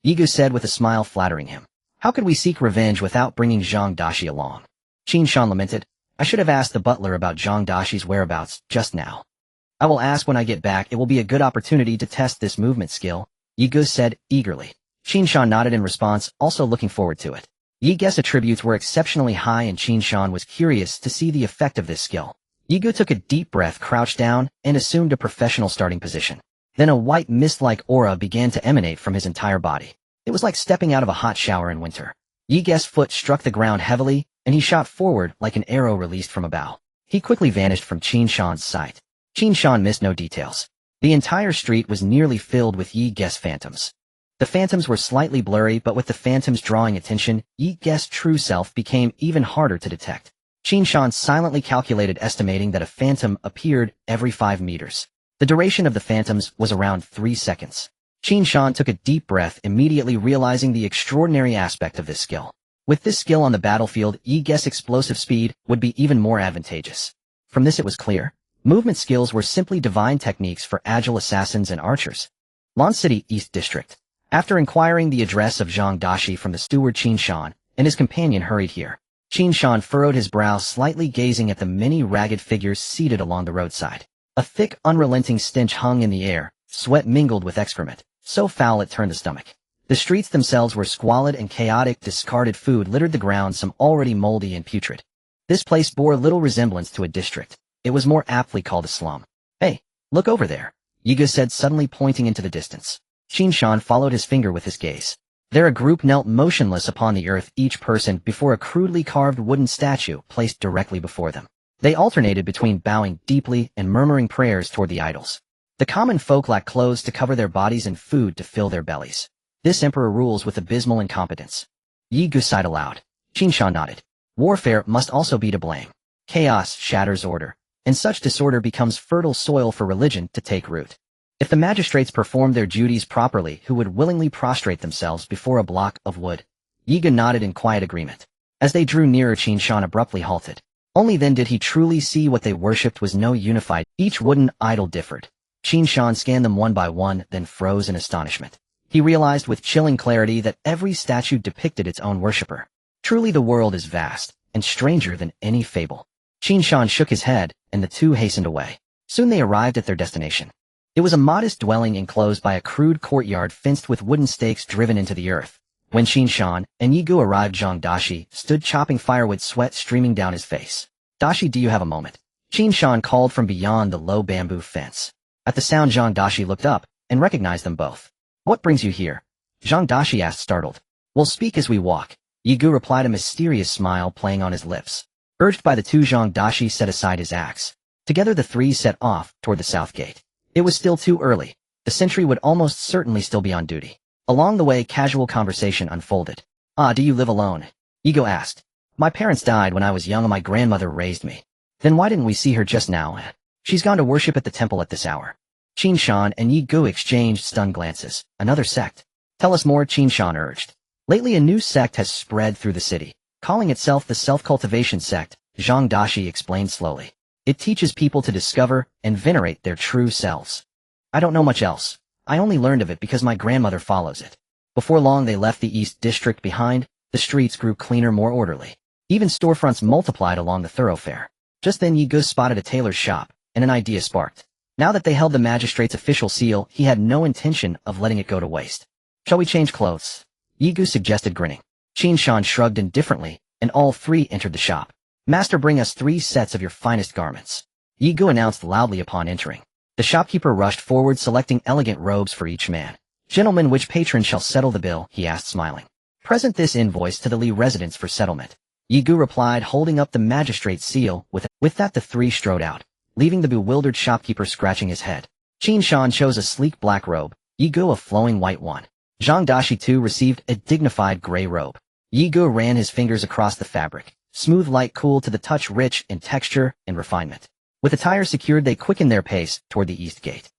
Yigo said with a smile flattering him. How could we seek revenge without bringing Zhang Dashi along? Qin Shan lamented. I should have asked the butler about Zhang Dashi's whereabouts just now. I will ask when I get back. It will be a good opportunity to test this movement skill, Yigo said eagerly. Qin Shan nodded in response, also looking forward to it. Yigo's attributes were exceptionally high, and Qin Shan was curious to see the effect of this skill. Yigo took a deep breath, crouched down, and assumed a professional starting position. Then a white mist-like aura began to emanate from his entire body. It was like stepping out of a hot shower in winter. Yigo's foot struck the ground heavily, and he shot forward like an arrow released from a bow. He quickly vanished from Qin Shan's sight. Qin Shan missed no details. The entire street was nearly filled with Yigo's phantoms. The phantoms were slightly blurry, but with the phantoms drawing attention, Yigo's true self became even harder to detect. Qin Shan silently calculated, estimating that a phantom appeared every 5 meters. The duration of the phantoms was around 3 seconds. Qin Shan took a deep breath, immediately realizing the extraordinary aspect of this skill. With this skill on the battlefield, Yigo's explosive speed would be even more advantageous. From this it was clear. Movement skills were simply divine techniques for agile assassins and archers. Lan City, East District. After inquiring the address of Zhang Dashi from the steward, Qin Shan and his companion hurried here. Qin Shan furrowed his brow slightly, gazing at the many ragged figures seated along the roadside. A thick, unrelenting stench hung in the air, sweat mingled with excrement, so foul it turned the stomach. The streets themselves were squalid and chaotic. Discarded food littered the ground, some already moldy and putrid. This place bore little resemblance to a district. It was more aptly called a slum. Hey, look over there. Yiga said, suddenly pointing into the distance. Qin Shan followed his finger with his gaze. There a group knelt motionless upon the earth, each person before a crudely carved wooden statue placed directly before them. They alternated between bowing deeply and murmuring prayers toward the idols. The common folk lacked clothes to cover their bodies and food to fill their bellies. This emperor rules with abysmal incompetence. Yi Gu sighed aloud. Qin Shan nodded. Warfare must also be to blame. Chaos shatters order, and such disorder becomes fertile soil for religion to take root. If the magistrates performed their duties properly, who would willingly prostrate themselves before a block of wood? Yi Gu nodded in quiet agreement. As they drew nearer, Qin Shan abruptly halted. Only then did he truly see what they worshipped was no unified. Each wooden idol differed. Qin Shan scanned them one by one, then froze in astonishment. He realized with chilling clarity that every statue depicted its own worshipper. Truly the world is vast, and stranger than any fable. Qin Shan shook his head, and the two hastened away. Soon they arrived at their destination. It was a modest dwelling enclosed by a crude courtyard fenced with wooden stakes driven into the earth. When Qin Shan and Yi Gu arrived, Zhang Dashi stood chopping firewood, sweat streaming down his face. Dashi, do you have a moment? Qin Shan called from beyond the low bamboo fence. At the sound, Zhang Dashi looked up and recognized them both. What brings you here? Zhang Dashi asked, startled. We'll speak as we walk. Yi Gu replied, a mysterious smile playing on his lips. Urged by the two, Zhang Dashi set aside his axe. Together the three set off toward the south gate. It was still too early. The sentry would almost certainly still be on duty. Along the way, casual conversation unfolded. Do you live alone? Yi Gu asked. My parents died when I was young and my grandmother raised me. Then why didn't we see her just now? She's gone to worship at the temple at this hour. Qin Shan and Yi Gu exchanged stunned glances. Another sect? Tell us more, Qin Shan urged. Lately a new sect has spread through the city, calling itself the self-cultivation sect, Zhang Dashi explained slowly. It teaches people to discover and venerate their true selves. I don't know much else. I only learned of it because my grandmother follows it. Before long they left the East District behind. The streets grew cleaner, more orderly. Even storefronts multiplied along the thoroughfare. Just then Yi Gu spotted a tailor's shop, and an idea sparked. Now that they held the magistrate's official seal, he had no intention of letting it go to waste. Shall we change clothes? Yi Gu suggested, grinning. Qin Shan shrugged indifferently, and all three entered the shop. Master, bring us 3 sets of your finest garments. Yi Gu announced loudly upon entering. The shopkeeper rushed forward, selecting elegant robes for each man. Gentlemen, which patron shall settle the bill? He asked, smiling. Present this invoice to the Li residence for settlement. Yi Gu replied, holding up the magistrate's seal. With that the 3 strode out, leaving the bewildered shopkeeper scratching his head. Qin Shan chose a sleek black robe, Yi Gu a flowing white one. Zhang Dashi too received a dignified gray robe. Yi Gu ran his fingers across the fabric, smooth, light, cool to the touch, rich in texture and refinement. With attire secured, they quickened their pace toward the east gate.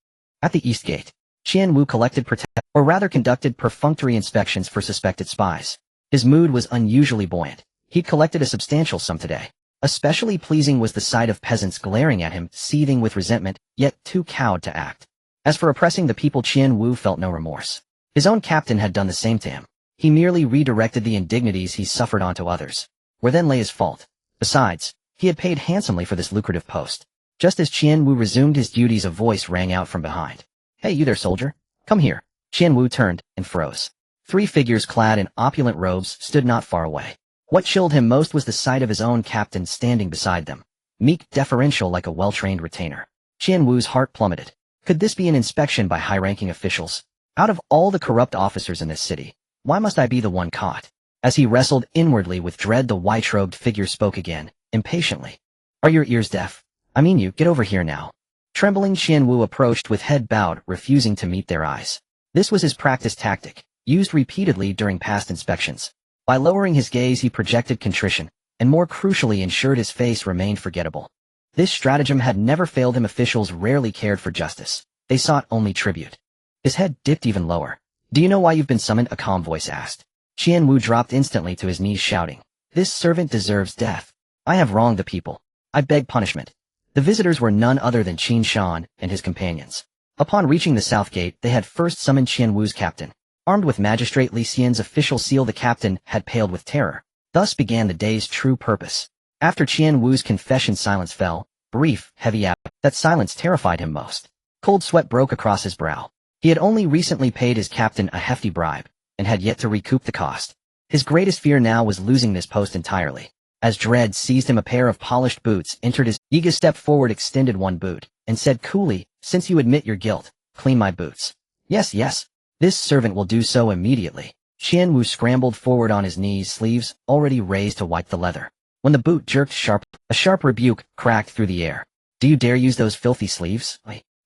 At the east gate, Qian Wu conducted perfunctory inspections for suspected spies. His mood was unusually buoyant. He'd collected a substantial sum today. Especially pleasing was the sight of peasants glaring at him, seething with resentment, yet too cowed to act. As for oppressing the people, Qian Wu felt no remorse. His own captain had done the same to him. He merely redirected the indignities he suffered onto others. Where then lay his fault? Besides, he had paid handsomely for this lucrative post. Just as Qian Wu resumed his duties, a voice rang out from behind. Hey, you there, soldier? Come here. Qian Wu turned and froze. 3 figures clad in opulent robes stood not far away. What chilled him most was the sight of his own captain standing beside them, meek, deferential like a well-trained retainer. Qian Wu's heart plummeted. Could this be an inspection by high-ranking officials? Out of all the corrupt officers in this city, why must I be the one caught? As he wrestled inwardly with dread, the white-robed figure spoke again, impatiently. Are your ears deaf? I mean you, get over here now. Trembling, Qian Wu approached with head bowed, refusing to meet their eyes. This was his practiced tactic, used repeatedly during past inspections. By lowering his gaze, he projected contrition, and more crucially ensured his face remained forgettable. This stratagem had never failed him. Officials rarely cared for justice. They sought only tribute. His head dipped even lower. Do you know why you've been summoned? A calm voice asked. Qian Wu dropped instantly to his knees, shouting, This servant deserves death. I have wronged the people. I beg punishment. The visitors were none other than Qin Shan and his companions. Upon reaching the south gate, they had first summoned Qian Wu's captain. Armed with Magistrate Li Xian's official seal, the captain had paled with terror. Thus began the day's true purpose. After Qian Wu's confession, silence fell, brief, heavy. That silence terrified him most. Cold sweat broke across his brow. He had only recently paid his captain a hefty bribe, and had yet to recoup the cost. His greatest fear now was losing this post entirely. As dread seized him, a pair of polished boots entered his. Yiga stepped forward, extended one boot, and said coolly, "Since you admit your guilt, clean my boots." "Yes, yes. This servant will do so immediately." Qian Wu scrambled forward on his knees, sleeves already raised to wipe the leather. When the boot jerked sharp, a sharp rebuke cracked through the air. "Do you dare use those filthy sleeves?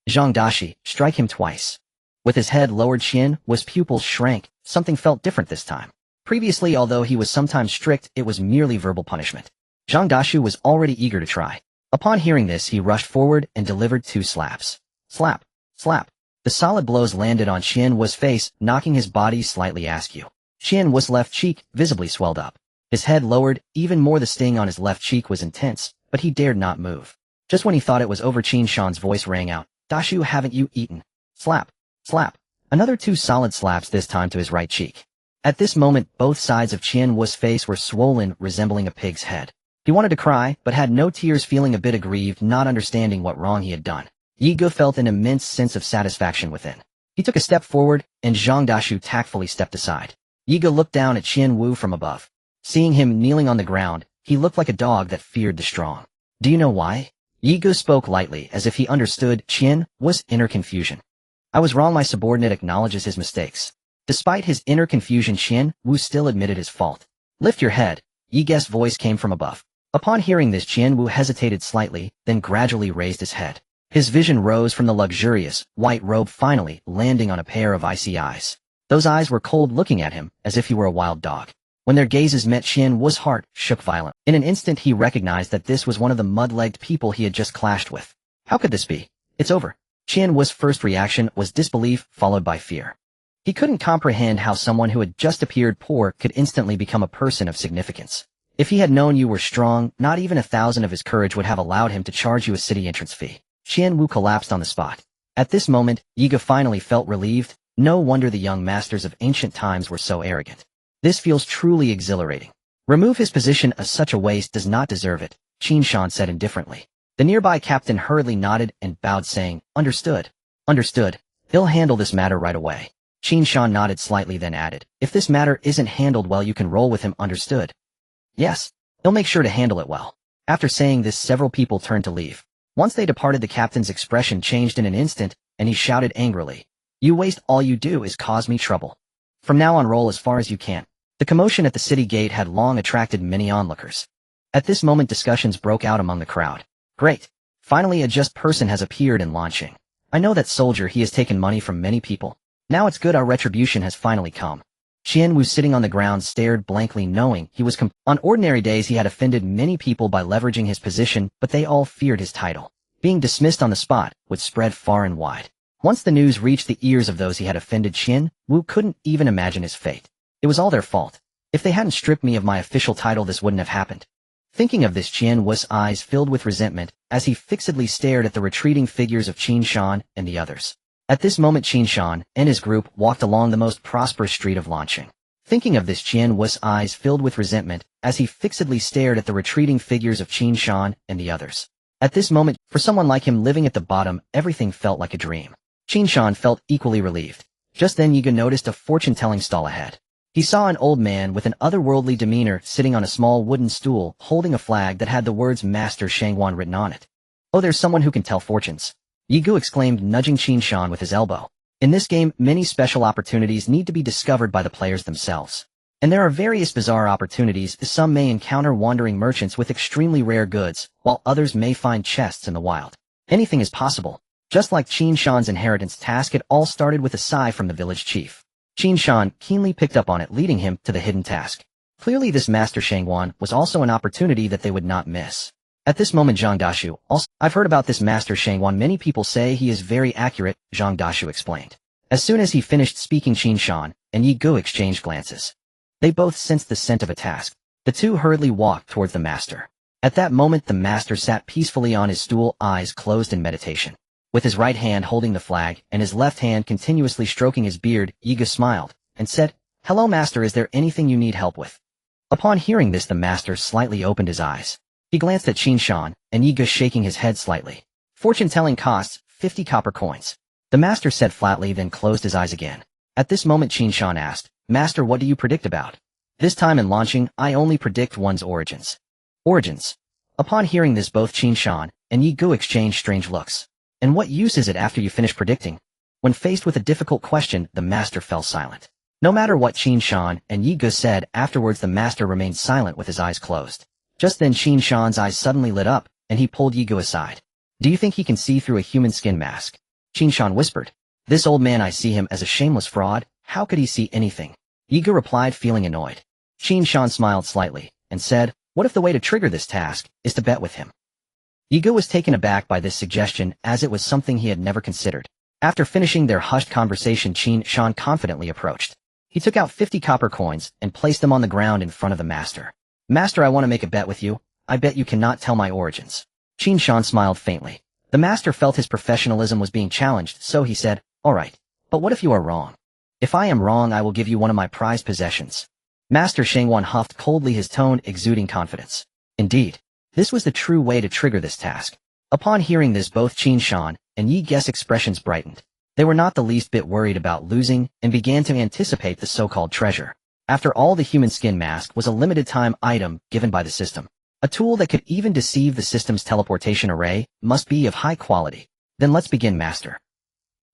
Zhang Dashi, strike him twice." With his head lowered, Qian Wu's pupils shrank. Something felt different this time. Previously, although he was sometimes strict, it was merely verbal punishment. Zhang Dashi was already eager to try. Upon hearing this, he rushed forward and delivered 2 slaps. Slap, slap. The solid blows landed on Qian Wu's face, knocking his body slightly askew. Qian Wu's left cheek visibly swelled up. His head lowered, even more. The sting on his left cheek was intense, but he dared not move. Just when he thought it was over, Qin Shan's voice rang out, "Dashu, haven't you eaten?" Slap, slap. Another 2 solid slaps, this time to his right cheek. At this moment, both sides of Qian Wu's face were swollen, resembling a pig's head. He wanted to cry, but had no tears, feeling a bit aggrieved, not understanding what wrong he had done. Yiga felt an immense sense of satisfaction within. He took a step forward, and Zhang Dashu tactfully stepped aside. Yiga looked down at Qian Wu from above. Seeing him kneeling on the ground, he looked like a dog that feared the strong. "Do you know why?" Yiga spoke lightly, as if he understood Qian Wu's inner confusion. "I was wrong." My subordinate acknowledges his mistakes. Despite his inner confusion, Qian Wu still admitted his fault. "Lift your head." Yiga's voice came from above. Upon hearing this, Qian Wu hesitated slightly, then gradually raised his head. His vision rose from the luxurious, white robe, finally landing on a pair of icy eyes. Those eyes were cold, looking at him as if he were a wild dog. When their gazes met, Qian Wu's heart shook violently. In an instant, he recognized that this was one of the mud-legged people he had just clashed with. How could this be? It's over. Qian Wu's first reaction was disbelief, followed by fear. He couldn't comprehend how someone who had just appeared poor could instantly become a person of significance. If he had known you were strong, not even 1,000 of his courage would have allowed him to charge you a city entrance fee. Qian Wu collapsed on the spot. At this moment, Yiga finally felt relieved. No wonder the young masters of ancient times were so arrogant. This feels truly exhilarating. Remove his position, as such a waste does not deserve it, Qin Shan said indifferently. The nearby captain hurriedly nodded and bowed, saying, "Understood. Understood. He'll handle this matter right away." Qin Shan nodded slightly, then added, "If this matter isn't handled well, you can roll with him." "Understood." "Yes. He'll make sure to handle it well." After saying this, several people turned to leave. Once they departed, the captain's expression changed in an instant, and he shouted angrily, "You waste. All you do is cause me trouble. From now on, roll as far as you can." The commotion at the city gate had long attracted many onlookers. At this moment, discussions broke out among the crowd. "Great. Finally a just person has appeared in Lanqing. I know that soldier. He has taken money from many people. Now it's good. Our retribution has finally come." Qian Wu, sitting on the ground, stared blankly, knowing he was on ordinary days he had offended many people by leveraging his position, but they all feared his title. Being dismissed on the spot would spread far and wide. Once the news reached the ears of those he had offended, Qian Wu couldn't even imagine his fate. It was all their fault. If they hadn't stripped me of my official title, this wouldn't have happened. Thinking of this, Qian Wu's eyes filled with resentment as he fixedly stared at the retreating figures of Qin Shan and the others. At this moment, Qin Shan and his group walked along the most prosperous street of Lanqing. Thinking of this, Qian Wu's eyes filled with resentment as he fixedly stared at the retreating figures of Qin Shan and the others. At this moment, for someone like him living at the bottom, everything felt like a dream. Qin Shan felt equally relieved. Just then, Yiga noticed a fortune-telling stall ahead. He saw an old man with an otherworldly demeanor sitting on a small wooden stool, holding a flag that had the words Master Shangwan written on it. "Oh, there's someone who can tell fortunes," Yiga exclaimed, nudging Qin Shan with his elbow. In this game, many special opportunities need to be discovered by the players themselves. And there are various bizarre opportunities. Some may encounter wandering merchants with extremely rare goods, while others may find chests in the wild. Anything is possible. Just like Qin Shan's inheritance task, it all started with a sigh from the village chief. Qin Shan keenly picked up on it, leading him to the hidden task. Clearly this Master Shangwan was also an opportunity that they would not miss. At this moment, Zhang Dashu also, "I've heard about this Master Shangwan. Many people say he is very accurate," Zhang Dashu explained. As soon as he finished speaking, Qin Shan and Yi Gu exchanged glances. They both sensed the scent of a task. The two hurriedly walked towards the master. At that moment, the master sat peacefully on his stool, eyes closed in meditation. With his right hand holding the flag and his left hand continuously stroking his beard, Yiga smiled and said, "Hello, master, is there anything you need help with?" Upon hearing this, the master slightly opened his eyes. He glanced at Qin Shan, and Yiga shaking his head slightly. "Fortune-telling costs 50 copper coins." The master said flatly, then closed his eyes again. At this moment, Qin Shan asked, "Master, what do you predict about?" "This time in launching, I only predict one's origins." Origins. Upon hearing this, both Qin Shan and Yi Gu exchanged strange looks. And what use is it after you finish predicting? When faced with a difficult question, the master fell silent. No matter what Qin Shan and Yi Gu said, afterwards the master remained silent with his eyes closed. Just then Qin Shan's eyes suddenly lit up, and he pulled Yi Gu aside. Do you think he can see through a human skin mask? Qin Shan whispered. This old man, I see him as a shameless fraud. How could he see anything? Yi Gu replied, feeling annoyed. Qin Shan smiled slightly, and said, what if the way to trigger this task is to bet with him? Yi Gu was taken aback by this suggestion, as it was something he had never considered. After finishing their hushed conversation, Qin Shan confidently approached. He took out 50 copper coins and placed them on the ground in front of the master. Master, I want to make a bet with you. I bet you cannot tell my origins. Qin Shan smiled faintly. The master felt his professionalism was being challenged, so he said, all right, but what if you are wrong? If I am wrong, I will give you one of my prized possessions. Master Shangwan huffed coldly, his tone exuding confidence. Indeed, this was the true way to trigger this task. Upon hearing this, both Qin Shan and Yi Gu's expressions brightened. They were not the least bit worried about losing and began to anticipate the so-called treasure. After all, the human skin mask was a limited-time item given by the system. A tool that could even deceive the system's teleportation array must be of high quality. Then let's begin, Master.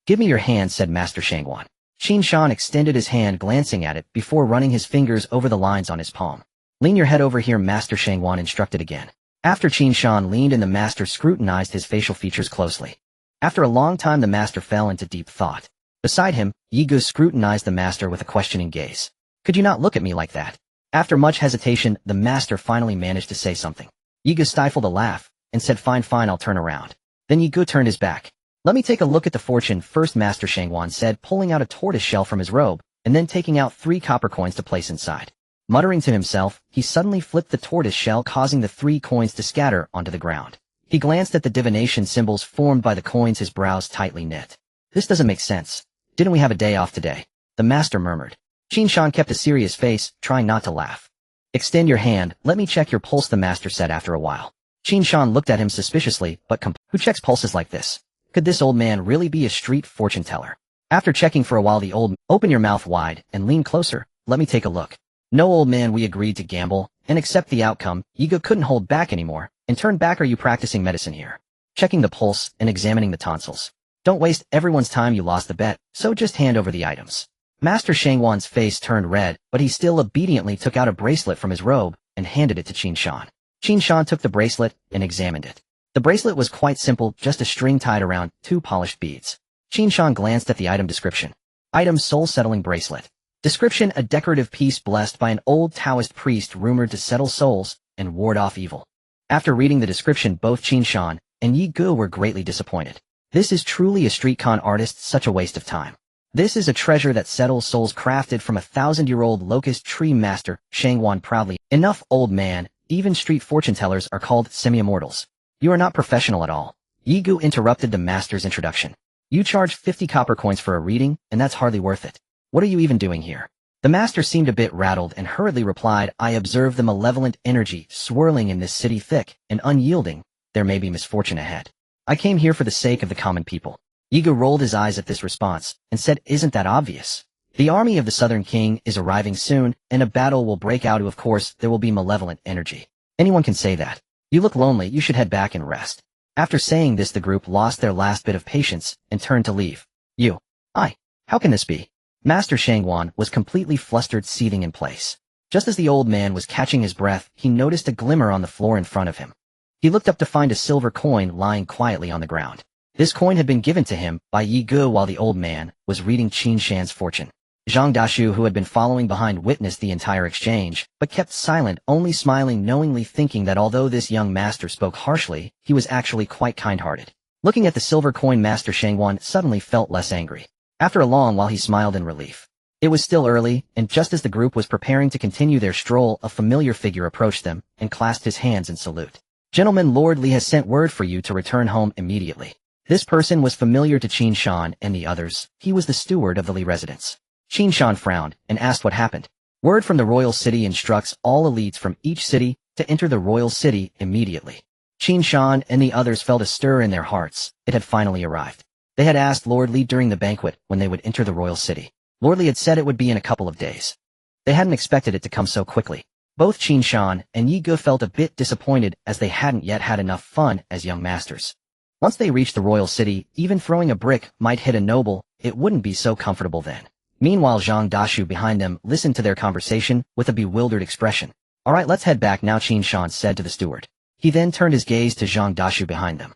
Give me your hand, said Master Shangwan. Qin Shan extended his hand, glancing at it before running his fingers over the lines on his palm. Lean your head over here, Master Shangwan instructed again. After Qin Shan leaned and the master scrutinized his facial features closely. After a long time, the master fell into deep thought. Beside him, Yi Gu scrutinized the master with a questioning gaze. Could you not look at me like that? After much hesitation, the master finally managed to say something. Yi Gu stifled a laugh and said, fine, I'll turn around. Then Yi Gu turned his back. Let me take a look at the fortune first, Master Shangwan said, pulling out a tortoise shell from his robe, and then taking out 3 copper coins to place inside. Muttering to himself, he suddenly flipped the tortoise shell, causing the 3 coins to scatter onto the ground. He glanced at the divination symbols formed by the coins, his brows tightly knit. This doesn't make sense. Didn't we have a day off today? The master murmured. Qin Shan kept a serious face, trying not to laugh. Extend your hand, let me check your pulse, the master said after a while. Qin Shan looked at him suspiciously, but who checks pulses like this? Could this old man really be a street fortune teller? After checking for a while, the old open your mouth wide and lean closer, let me take a look. No, old man, we agreed to gamble and accept the outcome. Yi Gu couldn't hold back anymore and turned back. Are you practicing medicine here? Checking the pulse and examining the tonsils. Don't waste everyone's time, you lost the bet, so just hand over the items. Master Shangwan's face turned red, but he still obediently took out a bracelet from his robe and handed it to Qin Shan. Qin Shan took the bracelet and examined it. The bracelet was quite simple, just a string tied around 2 polished beads. Qin Shan glanced at the item description. Item: soul-settling bracelet. Description: a decorative piece blessed by an old Taoist priest rumored to settle souls and ward off evil. After reading the description, both Qin Shan and Yi Gu were greatly disappointed. This is truly a street con artist, such a waste of time. This is a treasure that settles souls, crafted from a 1,000-year-old locust tree. Master Shangwan proudly. Enough, old man. Even street fortune tellers are called semi-immortals. You are not professional at all. Yi Gu interrupted the master's introduction. You charge 50 copper coins for a reading, and that's hardly worth it. What are you even doing here? The master seemed a bit rattled and hurriedly replied, I observe the malevolent energy swirling in this city, thick and unyielding. There may be misfortune ahead. I came here for the sake of the common people. Yi Gu rolled his eyes at this response and said, isn't that obvious? The army of the Southern King is arriving soon, and a battle will break out. Of course, there will be malevolent energy. Anyone can say that. You look lonely, you should head back and rest. After saying this, the group lost their last bit of patience and turned to leave. How can this be? Master Shangwan was completely flustered, seething in place. Just as the old man was catching his breath, he noticed a glimmer on the floor in front of him. He looked up to find a silver coin lying quietly on the ground. This coin had been given to him by Yi Gu while the old man was reading Qin Shan's fortune. Zhang Dashu, who had been following behind, witnessed the entire exchange, but kept silent, only smiling knowingly, thinking that although this young master spoke harshly, he was actually quite kind-hearted. Looking at the silver coin, Master Shangwan suddenly felt less angry. After a long while, he smiled in relief. It was still early, and just as the group was preparing to continue their stroll, a familiar figure approached them and clasped his hands in salute. Gentlemen, Lord Li has sent word for you to return home immediately. This person was familiar to Qin Shan and the others. He was the steward of the Li residence. Qin Shan frowned and asked what happened. Word from the royal city instructs all elites from each city to enter the royal city immediately. Qin Shan and the others felt a stir in their hearts. It had finally arrived. They had asked Lord Li during the banquet when they would enter the royal city. Lord Li had said it would be in a couple of days. They hadn't expected it to come so quickly. Both Qin Shan and Yi Ge felt a bit disappointed as they hadn't yet had enough fun as young masters. Once they reached the royal city, even throwing a brick might hit a noble, it wouldn't be so comfortable then. Meanwhile, Zhang Dashu behind them listened to their conversation with a bewildered expression. Alright, let's head back now, Qin Shan said to the steward. He then turned his gaze to Zhang Dashu behind them.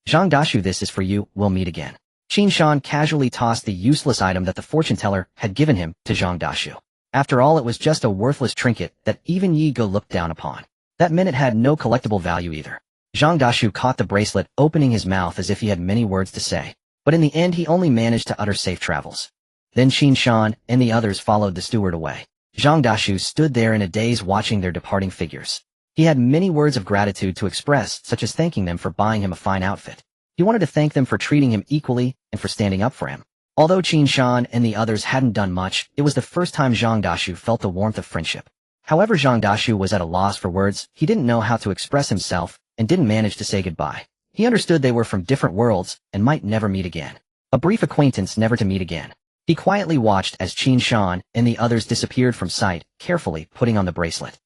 Zhang Dashu, this is for you, we'll meet again. Qin Shan casually tossed the useless item that the fortune teller had given him to Zhang Dashu. After all, it was just a worthless trinket that even Yi Ge looked down upon. That meant it had no collectible value either. Zhang Dashu caught the bracelet, opening his mouth as if he had many words to say. But in the end, he only managed to utter safe travels. Then Qin Shan and the others followed the steward away. Zhang Dashu stood there in a daze watching their departing figures. He had many words of gratitude to express, such as thanking them for buying him a fine outfit. He wanted to thank them for treating him equally and for standing up for him. Although Qin Shan and the others hadn't done much, it was the first time Zhang Dashu felt the warmth of friendship. However, Zhang Dashu was at a loss for words. He didn't know how to express himself and didn't manage to say goodbye. He understood they were from different worlds and might never meet again. A brief acquaintance, never to meet again. He quietly watched as Qin Shan and the others disappeared from sight, carefully putting on the bracelet.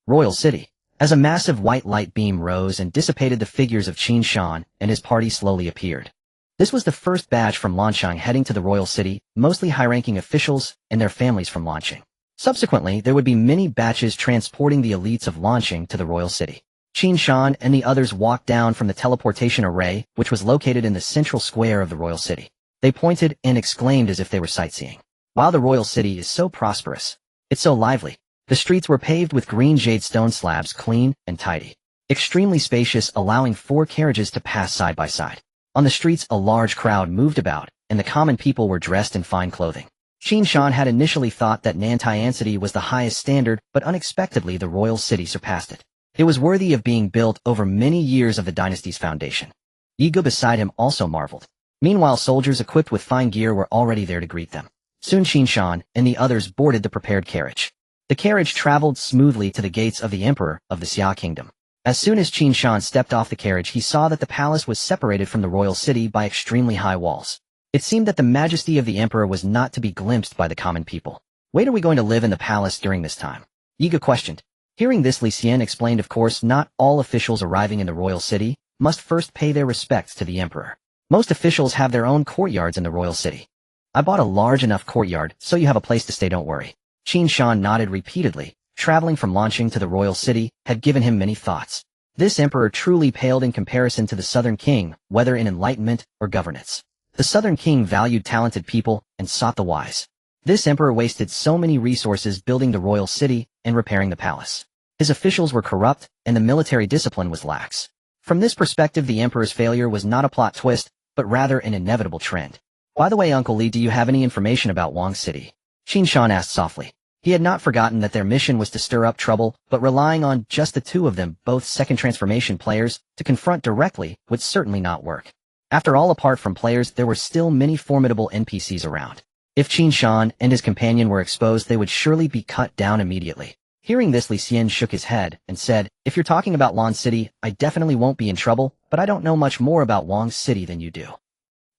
Royal City. As a massive white light beam rose and dissipated, the figures of Qin Shan and his party slowly appeared. This was the first batch from Lanshang heading to the royal city, mostly high-ranking officials and their families from Lanshang. Subsequently, there would be many batches transporting the elites of Lanshang to the royal city. Qin Shan and the others walked down from the teleportation array, which was located in the central square of the royal city. They pointed and exclaimed as if they were sightseeing. Wow, the royal city is so prosperous. It's so lively. The streets were paved with green jade stone slabs, clean and tidy. Extremely spacious, allowing 4 carriages to pass side by side. On the streets, a large crowd moved about, and the common people were dressed in fine clothing. Qin Shan had initially thought that Nantai City was the highest standard, but unexpectedly the royal city surpassed it. It was worthy of being built over many years of the dynasty's foundation. Yi Ge beside him also marveled. Meanwhile, soldiers equipped with fine gear were already there to greet them. Soon Qin Shan and the others boarded the prepared carriage. The carriage traveled smoothly to the gates of the Emperor of the Xia Kingdom. As soon as Qin Shan stepped off the carriage, he saw that the palace was separated from the royal city by extremely high walls. It seemed that the majesty of the emperor was not to be glimpsed by the common people. Wait, are we going to live in the palace during this time? Yi Ge questioned. Hearing this, Li Xian explained, of course, not all officials arriving in the royal city must first pay their respects to the emperor. Most officials have their own courtyards in the royal city. I bought a large enough courtyard, so you have a place to stay, don't worry. Qin Shan nodded repeatedly. Traveling from Lanshang to the royal city had given him many thoughts. This emperor truly paled in comparison to the southern king, whether in enlightenment or governance. The southern king valued talented people and sought the wise. This emperor wasted so many resources building the royal city and repairing the palace. His officials were corrupt, and the military discipline was lax. From this perspective, the emperor's failure was not a plot twist, but rather an inevitable trend. By the way, Uncle Li, do you have any information about Wang City? Qin Shan asked softly. He had not forgotten that their mission was to stir up trouble, but relying on just the two of them, both second transformation players, to confront directly would certainly not work. After all, apart from players, there were still many formidable NPCs around. If Qin Shan and his companion were exposed, they would surely be cut down immediately. Hearing this, Li Xian shook his head and said, if you're talking about Lan City, I definitely won't be in trouble, but I don't know much more about Wang City than you do.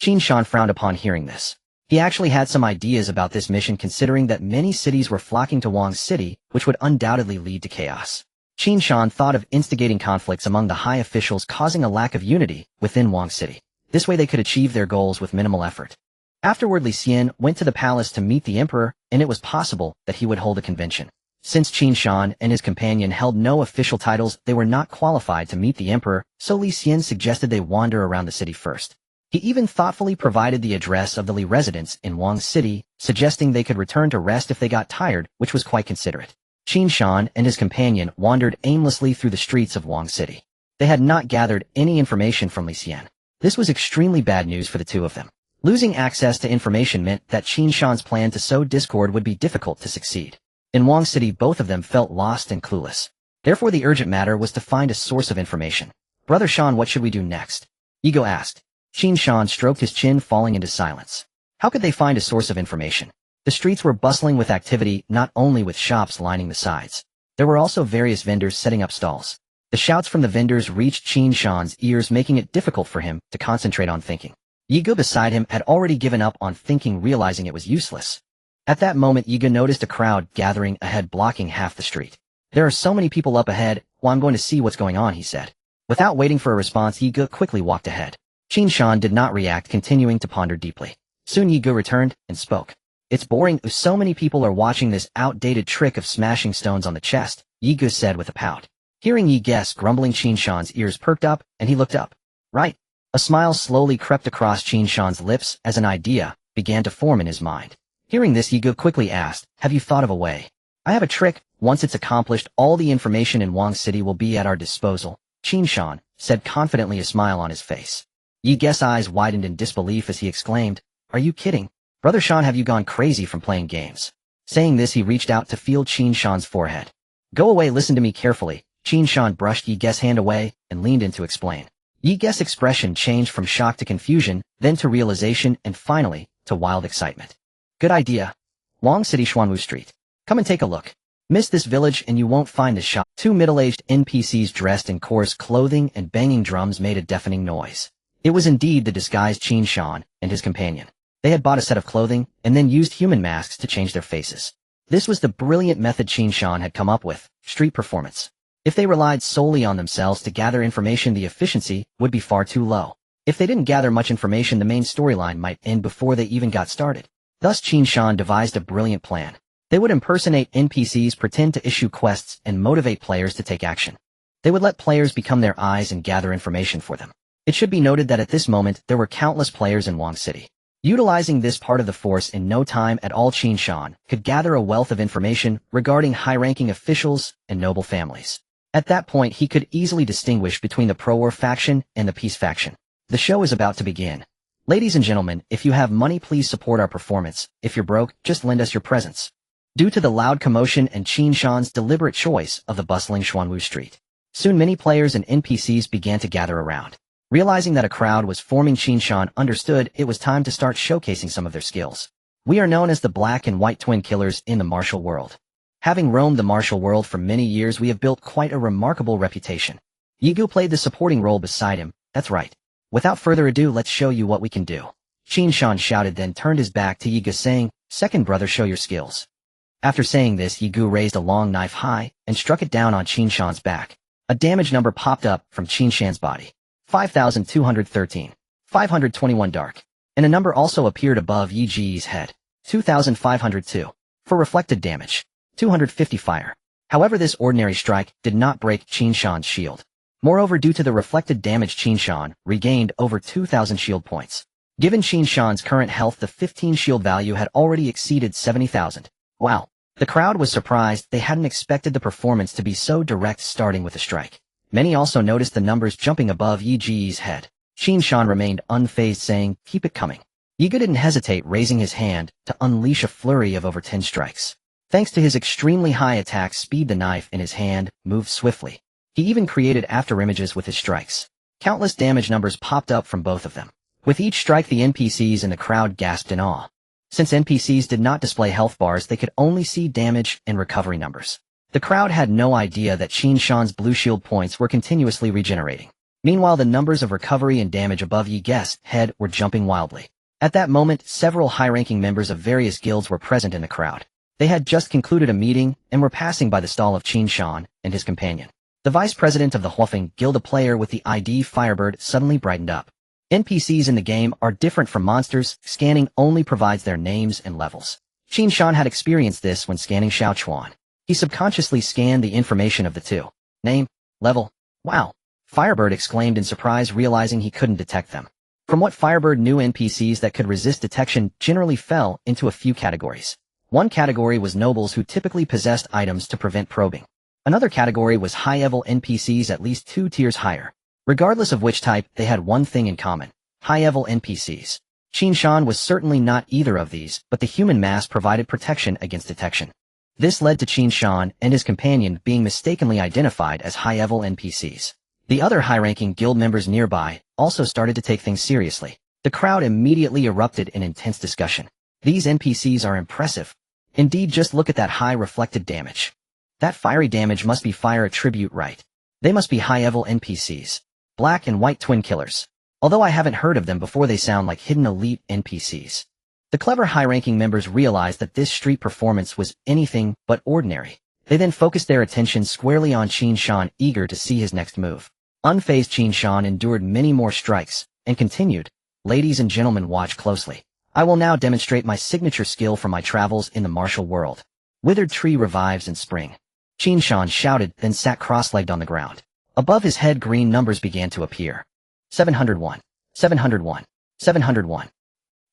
Qin Shan frowned upon hearing this. He actually had some ideas about this mission, considering that many cities were flocking to Wang City, which would undoubtedly lead to chaos. Qin Shan thought of instigating conflicts among the high officials, causing a lack of unity within Wang City. This way they could achieve their goals with minimal effort. Afterward, Li Xian went to the palace to meet the emperor, and it was possible that he would hold a convention. Since Qin Shan and his companion held no official titles, they were not qualified to meet the emperor, so Li Xian suggested they wander around the city first. He even thoughtfully provided the address of the Li residence in Wang City, suggesting they could return to rest if they got tired, which was quite considerate. Qin Shan and his companion wandered aimlessly through the streets of Wang City. They had not gathered any information from Li Xian. This was extremely bad news for the two of them. Losing access to information meant that Qin Shan's plan to sow discord would be difficult to succeed. In Wang City, both of them felt lost and clueless. Therefore, the urgent matter was to find a source of information. Brother Shan, what should we do next? Yi Ge asked. Qin Shan stroked his chin, falling into silence. How could they find a source of information? The streets were bustling with activity, not only with shops lining the sides. There were also various vendors setting up stalls. The shouts from the vendors reached Qin Shan's ears, making it difficult for him to concentrate on thinking. Yi Ge beside him had already given up on thinking, realizing it was useless. At that moment, Yi Ge noticed a crowd gathering ahead, blocking half the street. There are so many people up ahead, well, I'm going to see what's going on, he said. Without waiting for a response, Yi Ge quickly walked ahead. Qin Shan did not react, continuing to ponder deeply. Soon Yi Ge returned and spoke. It's boring, so many people are watching this outdated trick of smashing stones on the chest, Yi Ge said with a pout. Hearing Yi Ge's grumbling, Qin Shan's ears perked up, and he looked up. Right. A smile slowly crept across Qin Shan's lips as an idea began to form in his mind. Hearing this, Yi Ge quickly asked, have you thought of a way? I have a trick. Once it's accomplished, all the information in Wang City will be at our disposal, Qin Shan said confidently, a smile on his face. Yi Ge's eyes widened in disbelief as he exclaimed, are you kidding? Brother Shan, have you gone crazy from playing games? Saying this, he reached out to feel Qin Shan's forehead. Go away, listen to me carefully. Qin Shan brushed Yi Ge's hand away and leaned in to explain. Yi Ge's expression changed from shock to confusion, then to realization, and finally, to wild excitement. Good idea. Wang City, Xuanwu Street. Come and take a look. Miss this village and you won't find this shop. Two middle-aged NPCs dressed in coarse clothing and banging drums made a deafening noise. It was indeed the disguised Qin Shan and his companion. They had bought a set of clothing and then used human masks to change their faces. This was the brilliant method Qin Shan had come up with, street performance. If they relied solely on themselves to gather information, the efficiency would be far too low. If they didn't gather much information, the main storyline might end before they even got started. Thus Qin Shan devised a brilliant plan. They would impersonate NPCs, pretend to issue quests, and motivate players to take action. They would let players become their eyes and gather information for them. It should be noted that at this moment, there were countless players in Wang City. Utilizing this part of the force, in no time at all, Qin Shan could gather a wealth of information regarding high-ranking officials and noble families. At that point, he could easily distinguish between the pro-war faction and the peace faction. The show is about to begin. Ladies and gentlemen, if you have money, please support our performance. If you're broke, just lend us your presence. Due to the loud commotion and Qin Shan's deliberate choice of the bustling Xuanwu Street, soon many players and NPCs began to gather around. Realizing that a crowd was forming, Qin Shan understood it was time to start showcasing some of their skills. We are known as the Black and White Twin Killers in the martial world. Having roamed the martial world for many years, we have built quite a remarkable reputation. Yi Ge played the supporting role beside him. That's right. Without further ado, let's show you what we can do. Qin Shan shouted, then turned his back to Yi Ge, saying, second brother, show your skills. After saying this, Yi Ge raised a long knife high and struck it down on Qin Shan's back. A damage number popped up from Qin Shan's body. 5,213. 521 dark. And a number also appeared above Yi Ge's head. 2,502. For reflected damage. 250 fire. However, this ordinary strike did not break Qin Shan's shield. Moreover, due to the reflected damage, Qin Shan regained over 2,000 shield points. Given Qin Shan's current health, the 15 shield value had already exceeded 70,000. Wow. The crowd was surprised. They hadn't expected the performance to be so direct, starting with a strike. Many also noticed the numbers jumping above Yi Ge's head. Qin Shan remained unfazed, saying, keep it coming. Yi Ge didn't hesitate, raising his hand to unleash a flurry of over 10 strikes. Thanks to his extremely high attack speed, the knife in his hand moved swiftly. He even created afterimages with his strikes. Countless damage numbers popped up from both of them. With each strike, the NPCs in the crowd gasped in awe. Since NPCs did not display health bars, they could only see damage and recovery numbers. The crowd had no idea that Qin Shan's blue shield points were continuously regenerating. Meanwhile, the numbers of recovery and damage above Yi Ge's head were jumping wildly. At that moment, several high-ranking members of various guilds were present in the crowd. They had just concluded a meeting and were passing by the stall of Qin Shan and his companion. The vice president of the Huofeng Guild, a player with the ID Firebird, suddenly brightened up. NPCs in the game are different from monsters. Scanning only provides their names and levels. Qin Shan had experienced this when scanning Xiaochuan. He subconsciously scanned the information of the two. Name, level. Wow. Firebird exclaimed in surprise, realizing he couldn't detect them. From what Firebird knew, NPCs that could resist detection generally fell into a few categories. One category was nobles who typically possessed items to prevent probing. Another category was high-level NPCs at least 2 tiers higher. Regardless of which type, they had one thing in common. High-level NPCs. Qin Shan was certainly not either of these, but the human mask provided protection against detection. This led to Qin Shan and his companion being mistakenly identified as high-level NPCs. The other high-ranking guild members nearby also started to take things seriously. The crowd immediately erupted in intense discussion. These NPCs are impressive. Indeed, just look at that high reflected damage. That fiery damage must be fire attribute, right? They must be high-level NPCs. Black and White Twin Killers. Although I haven't heard of them before, they sound like hidden elite NPCs. The clever high-ranking members realized that this street performance was anything but ordinary. They then focused their attention squarely on Qin Shan, eager to see his next move. Unfazed, Qin Shan endured many more strikes, and continued, "Ladies and gentlemen, watch closely. I will now demonstrate my signature skill from my travels in the martial world. Withered tree revives in spring." Qin Shan shouted, then sat cross-legged on the ground. Above his head, green numbers began to appear. 701, 701, 701.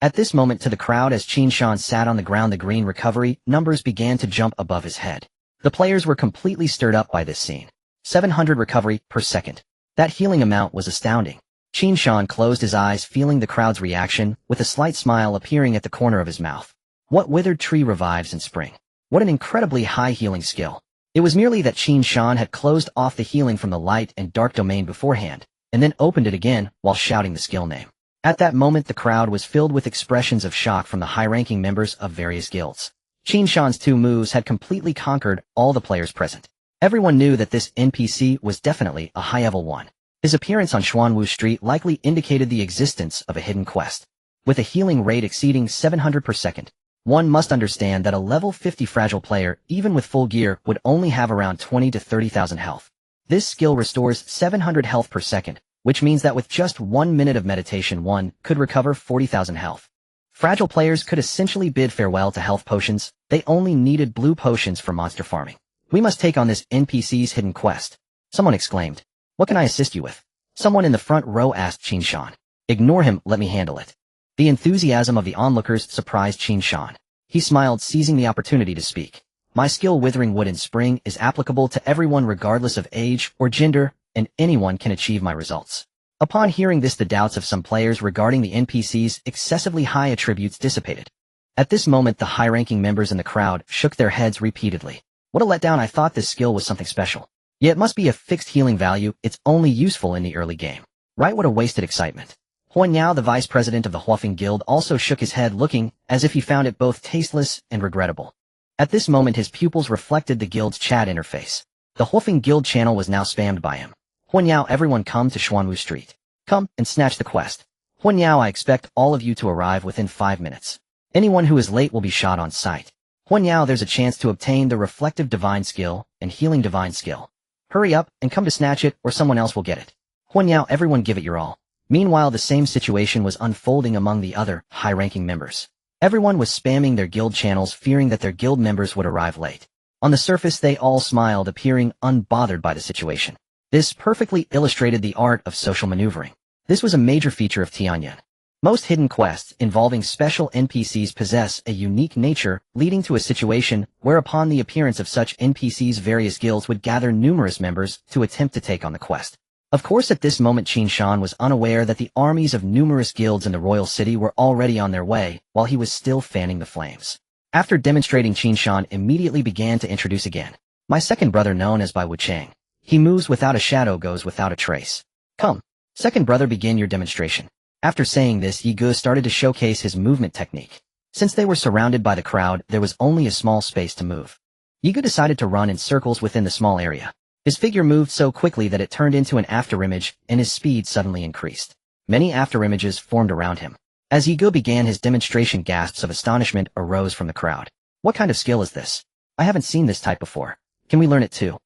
At this moment, to the crowd, as Qin Shan sat on the ground, the green recovery numbers began to jump above his head. The players were completely stirred up by this scene. 700 recovery per second. That healing amount was astounding. Qin Shan closed his eyes, feeling the crowd's reaction, with a slight smile appearing at the corner of his mouth. What withered tree revives in spring? What an incredibly high healing skill. It was merely that Qin Shan had closed off the healing from the light and dark domain beforehand, and then opened it again while shouting the skill name. At that moment, the crowd was filled with expressions of shock from the high-ranking members of various guilds. Qin Shan's two moves had completely conquered all the players present. Everyone knew that this NPC was definitely a high-level one. His appearance on Xuanwu Street likely indicated the existence of a hidden quest. With a healing rate exceeding 700 per second, one must understand that a level 50 fragile player, even with full gear, would only have around 20 to 30,000 health. This skill restores 700 health per second, which means that with just 1 minute of meditation, one could recover 40,000 health. Fragile players could essentially bid farewell to health potions. They only needed blue potions for monster farming. "We must take on this NPC's hidden quest," someone exclaimed. "What can I assist you with?" Someone in the front row asked Qin Shan. "Ignore him, let me handle it." The enthusiasm of the onlookers surprised Qin Shan. He smiled, seizing the opportunity to speak. "My skill, Withering Wood in Spring, is applicable to everyone regardless of age or gender, and anyone can achieve my results." Upon hearing this, the doubts of some players regarding the NPC's excessively high attributes dissipated. At this moment, the high-ranking members in the crowd shook their heads repeatedly. "What a letdown, I thought this skill was something special. Yet it must be a fixed healing value, it's only useful in the early game. Right, what a wasted excitement." Huan Yao, the vice president of the Huafeng Guild, also shook his head, looking as if he found it both tasteless and regrettable. At this moment, his pupils reflected the guild's chat interface. The Huafeng Guild channel was now spammed by him. "Huan Yao, everyone come to Xuanwu Street. Come and snatch the quest. Huan Yao, I expect all of you to arrive within 5 minutes. Anyone who is late will be shot on sight. Huan Yao, there's a chance to obtain the Reflective Divine skill and Healing Divine skill. Hurry up and come to snatch it, or someone else will get it. Huan Yao, everyone give it your all." Meanwhile, the same situation was unfolding among the other high-ranking members. Everyone was spamming their guild channels, fearing that their guild members would arrive late. On the surface, they all smiled, appearing unbothered by the situation. This perfectly illustrated the art of social maneuvering. This was a major feature of Tianyan. Most hidden quests involving special NPCs possess a unique nature, leading to a situation where upon the appearance of such NPCs, various guilds would gather numerous members to attempt to take on the quest. Of course, at this moment, Qin Shan was unaware that the armies of numerous guilds in the royal city were already on their way, while he was still fanning the flames. After demonstrating, Qin Shan immediately began to introduce again. "My second brother, known as Bai Wuchang. He moves without a shadow, goes without a trace. Come, second brother, begin your demonstration." After saying this, Yi Ge started to showcase his movement technique. Since they were surrounded by the crowd, there was only a small space to move. Yi Ge decided to run in circles within the small area. His figure moved so quickly that it turned into an afterimage, and his speed suddenly increased. Many afterimages formed around him. As Yi Ge began his demonstration, gasps of astonishment arose from the crowd. "What kind of skill is this? I haven't seen this type before. Can we learn it too?"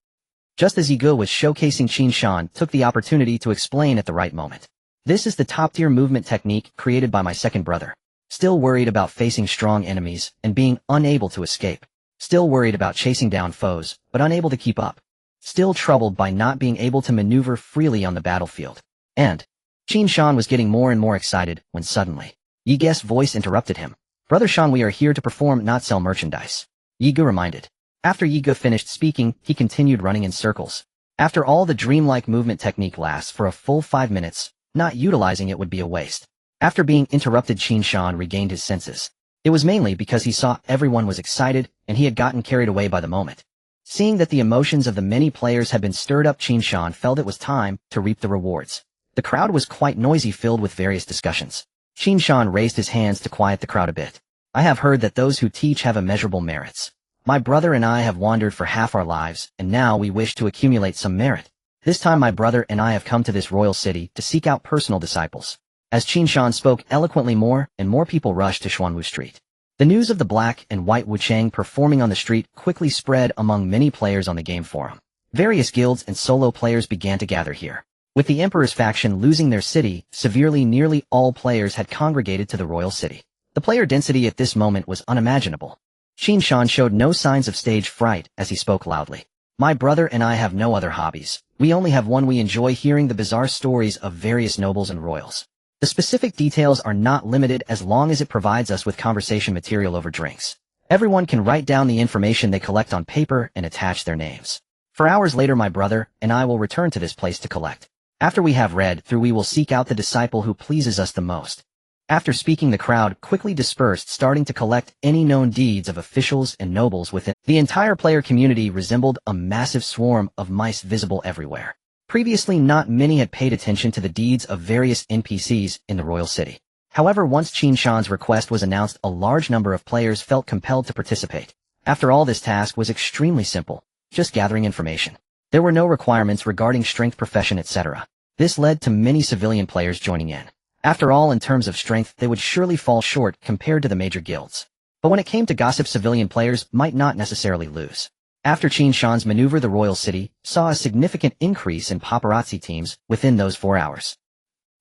Just as Yi Ge was showcasing, Qin Shan took the opportunity to explain at the right moment. "This is the top-tier movement technique created by my second brother. Still worried about facing strong enemies and being unable to escape. Still worried about chasing down foes, but unable to keep up. Still troubled by not being able to maneuver freely on the battlefield." And Qin Shan was getting more and more excited when suddenly Yi Ge's voice interrupted him. "Brother Shan, we are here to perform, not sell merchandise," Yi Ge reminded. After Yi Ge finished speaking, he continued running in circles. After all, the dreamlike movement technique lasts for a full 5 minutes. Not utilizing it would be a waste. After being interrupted, Qin Shan regained his senses. It was mainly because he saw everyone was excited and he had gotten carried away by the moment. Seeing that the emotions of the many players had been stirred up, Qin Shan felt it was time to reap the rewards. The crowd was quite noisy, filled with various discussions. Qin Shan raised his hands to quiet the crowd a bit. "I have heard that those who teach have immeasurable merits. My brother and I have wandered for half our lives, and now we wish to accumulate some merit. This time my brother and I have come to this royal city to seek out personal disciples." As Qin Shan spoke eloquently, more and more people rushed to Xuanwu Street. The news of the black and white Wuchang performing on the street quickly spread among many players on the game forum. Various guilds and solo players began to gather here. With the Emperor's faction losing their city severely, nearly all players had congregated to the royal city. The player density at this moment was unimaginable. Qin Shan showed no signs of stage fright as he spoke loudly. My brother and I have no other hobbies. We only have one. We enjoy hearing the bizarre stories of various nobles and royals. The specific details are not limited as long as it provides us with conversation material over drinks. Everyone can write down the information they collect on paper and attach their names. For hours later, my brother and I will return to this place to collect. After we have read through, we will seek out the disciple who pleases us the most. After speaking, the crowd quickly dispersed, starting to collect any known deeds of officials and nobles within. The entire player community resembled a massive swarm of mice visible everywhere. Previously, not many had paid attention to the deeds of various NPCs in the royal city. However, once Qin Shan's request was announced, a large number of players felt compelled to participate. After all, this task was extremely simple, just gathering information. There were no requirements regarding strength, profession, etc. This led to many civilian players joining in. After all, in terms of strength, they would surely fall short compared to the major guilds. But when it came to gossip, civilian players might not necessarily lose. After Qin Shan's maneuver, the royal city saw a significant increase in paparazzi teams within those 4 hours.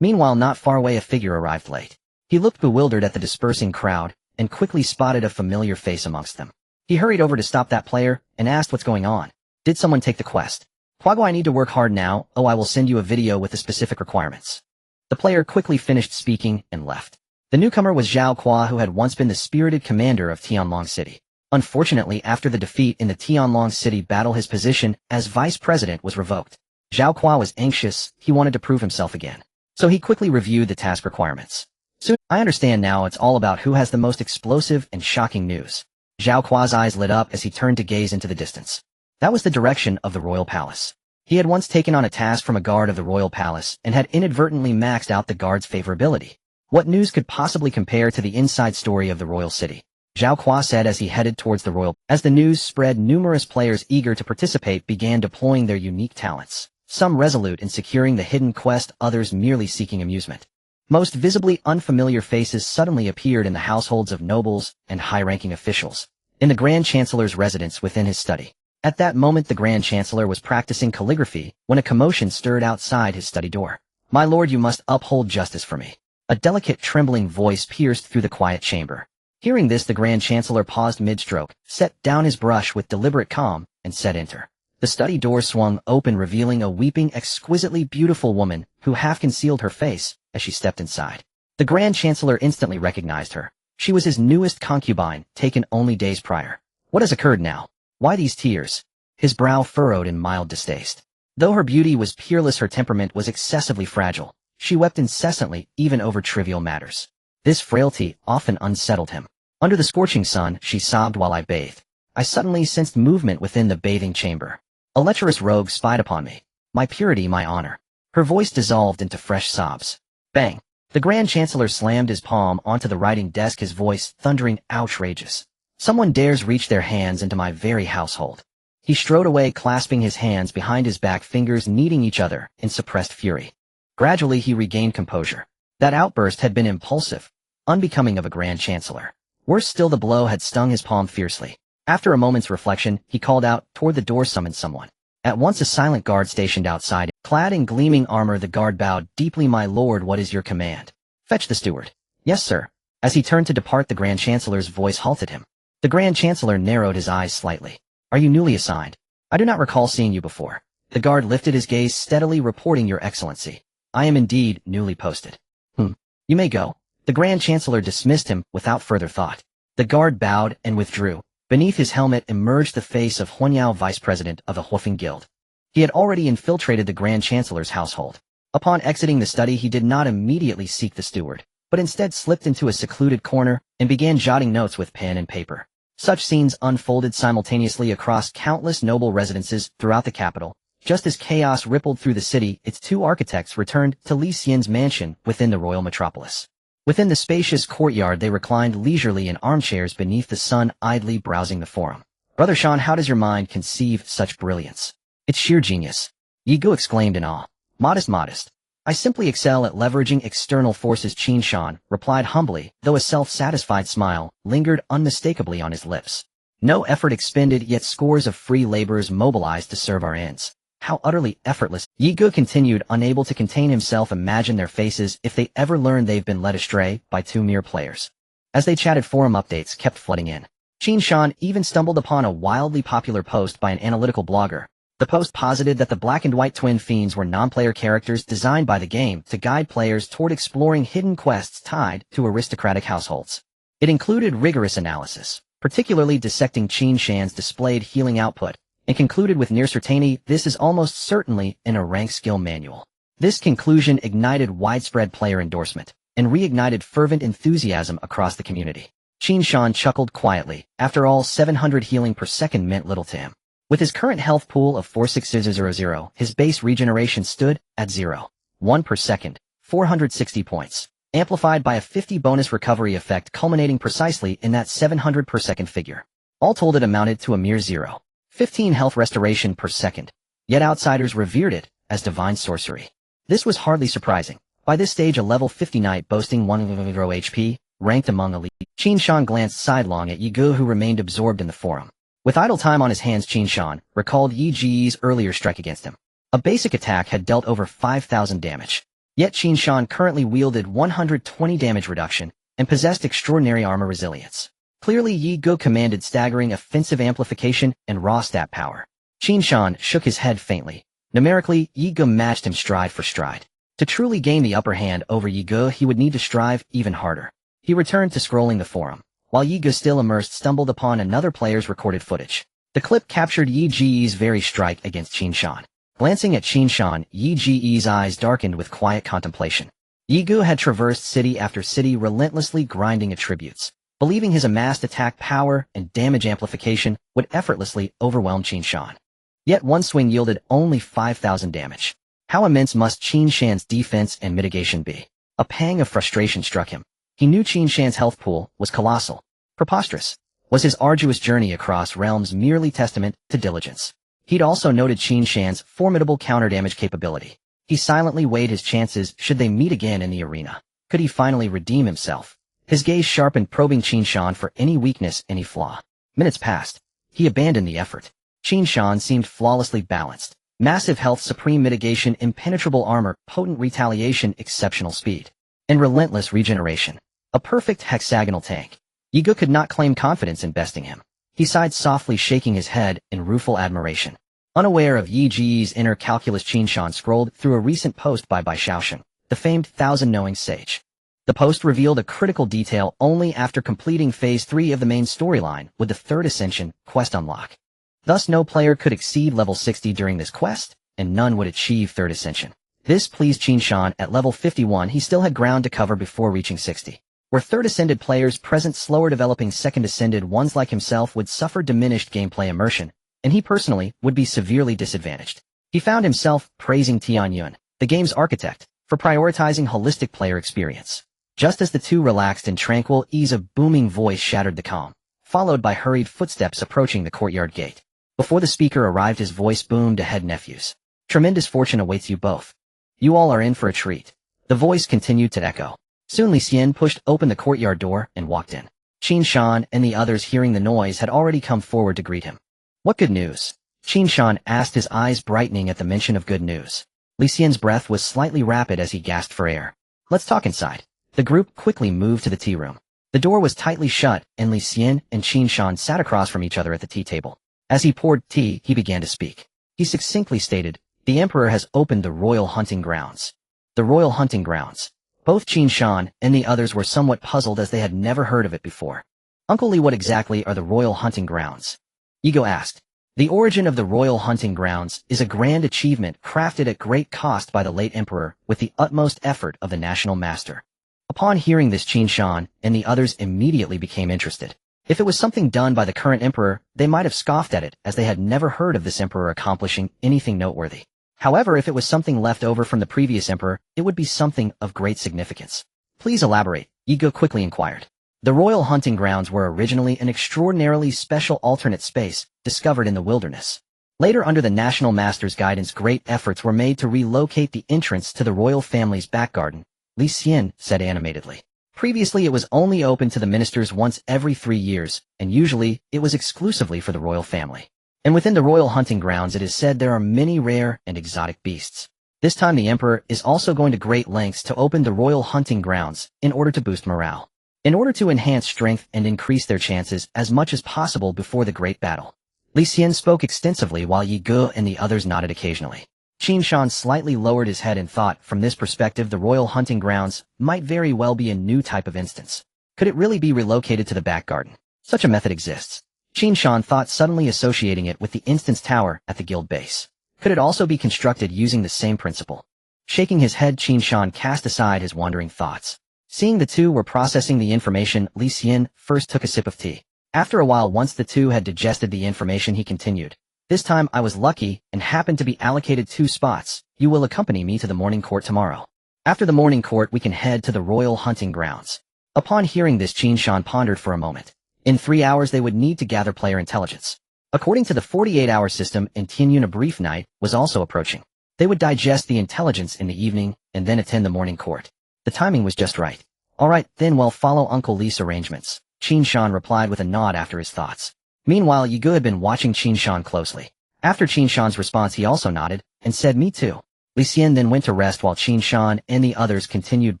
Meanwhile, not far away, a figure arrived late. He looked bewildered at the dispersing crowd and quickly spotted a familiar face amongst them. He hurried over to stop that player and asked what's going on. Did someone take the quest? Quago, I need to work hard now. Oh, I will send you a video with the specific requirements. The player quickly finished speaking and left. The newcomer was Zhao Qua, who had once been the spirited commander of Tianlong City. Unfortunately, after the defeat in the Tianlong City battle, his position as vice president was revoked. Zhao Qua was anxious. He wanted to prove himself again. So he quickly reviewed the task requirements. Soon, I understand now, it's all about who has the most explosive and shocking news. Zhao Qua's eyes lit up as he turned to gaze into the distance. That was the direction of the royal palace. He had once taken on a task from a guard of the royal palace and had inadvertently maxed out the guard's favorability. What news could possibly compare to the inside story of the royal city? Zhao Qua said as he headed towards the royal. As the news spread, numerous players eager to participate began deploying their unique talents. Some resolute in securing the hidden quest, others merely seeking amusement. Most visibly unfamiliar faces suddenly appeared in the households of nobles and high-ranking officials, in the Grand Chancellor's residence within his study. At that moment, the Grand Chancellor was practicing calligraphy when a commotion stirred outside his study door. My lord, you must uphold justice for me. A delicate, trembling voice pierced through the quiet chamber. Hearing this, the Grand Chancellor paused mid-stroke, set down his brush with deliberate calm, and said, "Enter." The study door swung open, revealing a weeping, exquisitely beautiful woman who half concealed her face as she stepped inside. The Grand Chancellor instantly recognized her. She was his newest concubine, taken only days prior. What has occurred now? Why these tears? His brow furrowed in mild distaste. Though her beauty was peerless, her temperament was excessively fragile. She wept incessantly, even over trivial matters. This frailty often unsettled him. Under the scorching sun, she sobbed while I bathed. I suddenly sensed movement within the bathing chamber. A lecherous rogue spied upon me. My purity, my honor. Her voice dissolved into fresh sobs. Bang! The Grand Chancellor slammed his palm onto the writing desk, his voice thundering outrageous. Someone dares reach their hands into my very household. He strode away, clasping his hands behind his back, fingers kneading each other in suppressed fury. Gradually, he regained composure. That outburst had been impulsive, unbecoming of a Grand Chancellor. Worse still, the blow had stung his palm fiercely. After a moment's reflection, he called out toward the door, summoned someone. At once a silent guard stationed outside. Clad in gleaming armor, the guard bowed deeply. My lord, what is your command? Fetch the steward. Yes, sir. As he turned to depart, the Grand Chancellor's voice halted him. The Grand Chancellor narrowed his eyes slightly. Are you newly assigned? I do not recall seeing you before. The guard lifted his gaze steadily, reporting, Your Excellency. I am indeed newly posted. You may go. The Grand Chancellor dismissed him without further thought. The guard bowed and withdrew. Beneath his helmet emerged the face of Huanyao, vice president of the Huofeng Guild. He had already infiltrated the Grand Chancellor's household. Upon exiting the study, he did not immediately seek the steward, but instead slipped into a secluded corner and began jotting notes with pen and paper. Such scenes unfolded simultaneously across countless noble residences throughout the capital. Just as chaos rippled through the city, its two architects returned to Li Xian's mansion within the royal metropolis. Within the spacious courtyard, they reclined leisurely in armchairs beneath the sun, idly browsing the forum. Brother Shan, how does your mind conceive such brilliance? It's sheer genius. Yi Gu exclaimed in awe. Modest. I simply excel at leveraging external forces, Qin Shan replied humbly, though a self-satisfied smile lingered unmistakably on his lips. No effort expended, yet scores of free laborers mobilized to serve our ends. How utterly effortless. Ye Ge continued, unable to contain himself. Imagine their faces if they ever learn they've been led astray by two mere players. As they chatted, forum updates kept flooding in. Qin Shan even stumbled upon a wildly popular post by an analytical blogger. The post posited that the black and white twin fiends were non-player characters designed by the game to guide players toward exploring hidden quests tied to aristocratic households. It included rigorous analysis, particularly dissecting Qin Shan's displayed healing output, and concluded with near certainty this is almost certainly in a rank skill manual. This conclusion ignited widespread player endorsement and reignited fervent enthusiasm across the community. Qin Shan chuckled quietly. After all, 700 healing per second meant little to him. With his current health pool of 46000, his base regeneration stood at 0.1 per second, 460 points, amplified by a 50 bonus recovery effect culminating precisely in that 700 per second figure. All told, it amounted to a mere 0.15 health restoration per second, yet outsiders revered it as divine sorcery. This was hardly surprising. By this stage, a level 50 knight boasting 1 HP, ranked among elite. Qin Shan glanced sidelong at Ye Ge, who remained absorbed in the forum. With idle time on his hands, Qin Shan recalled Ye Ge's earlier strike against him. A basic attack had dealt over 5,000 damage. Yet Qin Shan currently wielded 120 damage reduction and possessed extraordinary armor resilience. Clearly, Ye Ge commanded staggering offensive amplification and raw stat power. Qin Shan shook his head faintly. Numerically, Ye Ge matched him stride for stride. To truly gain the upper hand over Ye Ge, he would need to strive even harder. He returned to scrolling the forum. While Ye Ge, still immersed, stumbled upon another player's recorded footage. The clip captured Ye Ge's very strike against Qin Shan. Glancing at Qin Shan, Ye Ge's eyes darkened with quiet contemplation. Ye Ge had traversed city after city, relentlessly grinding attributes, believing his amassed attack power and damage amplification would effortlessly overwhelm Qin Shan. Yet one swing yielded only 5,000 damage. How immense must Qin Shan's defense and mitigation be? A pang of frustration struck him. He knew Qin Shan's health pool was colossal. Preposterous. Was his arduous journey across realms merely testament to diligence? He'd also noted Qin Shan's formidable counterdamage capability. He silently weighed his chances should they meet again in the arena. Could he finally redeem himself? His gaze sharpened, probing Qin Shan for any weakness, any flaw. Minutes passed. He abandoned the effort. Qin Shan seemed flawlessly balanced. Massive health, supreme mitigation, impenetrable armor, potent retaliation, exceptional speed, and relentless regeneration. A perfect hexagonal tank. Ye Ge could not claim confidence in besting him. He sighed softly, shaking his head in rueful admiration. Unaware of Ye Ge's inner calculus, Qin Shan scrolled through a recent post by Bai Shaosheng, the famed thousand-knowing sage. The post revealed a critical detail only after completing Phase 3 of the main storyline with the Third Ascension quest unlock. Thus, no player could exceed level 60 during this quest, and none would achieve Third Ascension. This pleased Qin Shan. At level 51, he still had ground to cover before reaching 60. Were Third Ascended players present, slower developing Second Ascended ones like himself would suffer diminished gameplay immersion, and he personally would be severely disadvantaged. He found himself praising Tianyun, the game's architect, for prioritizing holistic player experience. Just as the two relaxed in tranquil ease, a booming voice shattered the calm, followed by hurried footsteps approaching the courtyard gate. Before the speaker arrived, his voice boomed ahead. Nephews, tremendous fortune awaits you both. You all are in for a treat. The voice continued to echo. Soon Li Xian pushed open the courtyard door and walked in. Qin Shan and the others, hearing the noise, had already come forward to greet him. What good news? Qin Shan asked, his eyes brightening at the mention of good news. Li Xian's breath was slightly rapid as he gasped for air. Let's talk inside. The group quickly moved to the tea room. The door was tightly shut, and Li Xian and Qin Shan sat across from each other at the tea table. As he poured tea, he began to speak. He succinctly stated, "The Emperor has opened the royal hunting grounds." The royal hunting grounds. Both Qin Shan and the others were somewhat puzzled, as they had never heard of it before. Uncle Li, what exactly are the royal hunting grounds? Ye Ge asked. The origin of the royal hunting grounds is a grand achievement crafted at great cost by the late emperor with the utmost effort of the national master. Upon hearing this, Qin Shan and the others immediately became interested. If it was something done by the current emperor, they might have scoffed at it, as they had never heard of this emperor accomplishing anything noteworthy. However, if it was something left over from the previous emperor, it would be something of great significance. Please elaborate, Ye Ge quickly inquired. The royal hunting grounds were originally an extraordinarily special alternate space discovered in the wilderness. Later, under the National Master's guidance, great efforts were made to relocate the entrance to the royal family's back garden, Li Xian said animatedly. Previously, it was only open to the ministers once every 3 years, and usually, it was exclusively for the royal family. And within the royal hunting grounds, it is said there are many rare and exotic beasts. This time, the emperor is also going to great lengths to open the royal hunting grounds in order to boost morale, in order to enhance strength and increase their chances as much as possible before the great battle. Li Xian spoke extensively while Yi Ge and the others nodded occasionally. Qin Shan slightly lowered his head and thought, from this perspective, the royal hunting grounds might very well be a new type of instance. Could it really be relocated to the back garden? Such a method exists. Qin Shan thought, suddenly associating it with the instance tower at the guild base. Could it also be constructed using the same principle? Shaking his head, Qin Shan cast aside his wandering thoughts. Seeing the two were processing the information, Li Xian first took a sip of tea. After a while, once the two had digested the information, he continued. This time I was lucky and happened to be allocated 2 spots. You will accompany me to the morning court tomorrow. After the morning court, we can head to the royal hunting grounds. Upon hearing this, Qin Shan pondered for a moment. In 3 hours, they would need to gather player intelligence. According to the 48-hour system, in Tianyun, a brief night was also approaching. They would digest the intelligence in the evening and then attend the morning court. The timing was just right. All right, then we'll follow Uncle Li's arrangements, Qin Shan replied with a nod after his thoughts. Meanwhile, Yi Ge had been watching Qin Shan closely. After Qin Shan's response, he also nodded and said, me too. Li Xian then went to rest while Qin Shan and the others continued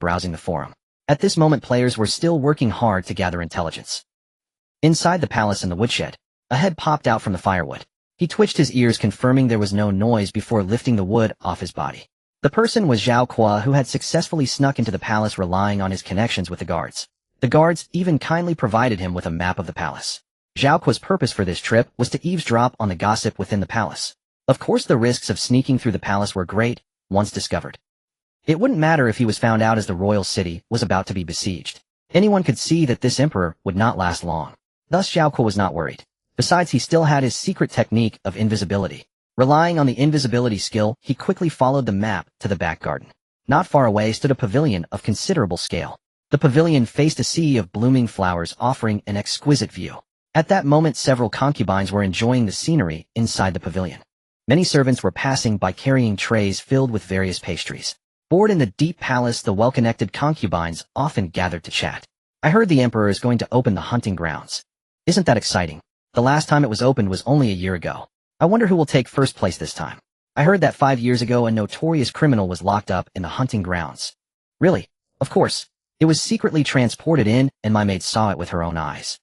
browsing the forum. At this moment, players were still working hard to gather intelligence. Inside the palace in the woodshed, a head popped out from the firewood. He twitched his ears, confirming there was no noise before lifting the wood off his body. The person was Zhao Kuo, who had successfully snuck into the palace, relying on his connections with the guards. The guards even kindly provided him with a map of the palace. Zhao Kuo's purpose for this trip was to eavesdrop on the gossip within the palace. Of course, the risks of sneaking through the palace were great once discovered. It wouldn't matter if he was found out, as the royal city was about to be besieged. Anyone could see that this emperor would not last long. Thus, Zhao Kuo was not worried. Besides, he still had his secret technique of invisibility. Relying on the invisibility skill, he quickly followed the map to the back garden. Not far away stood a pavilion of considerable scale. The pavilion faced a sea of blooming flowers, offering an exquisite view. At that moment, several concubines were enjoying the scenery inside the pavilion. Many servants were passing by carrying trays filled with various pastries. Bored in the deep palace, the well-connected concubines often gathered to chat. I heard the emperor is going to open the hunting grounds. Isn't that exciting? The last time it was opened was only a year ago. I wonder who will take first place this time. I heard that 5 years ago a notorious criminal was locked up in the hunting grounds. Really? Of course. It was secretly transported in, and my maid saw it with her own eyes.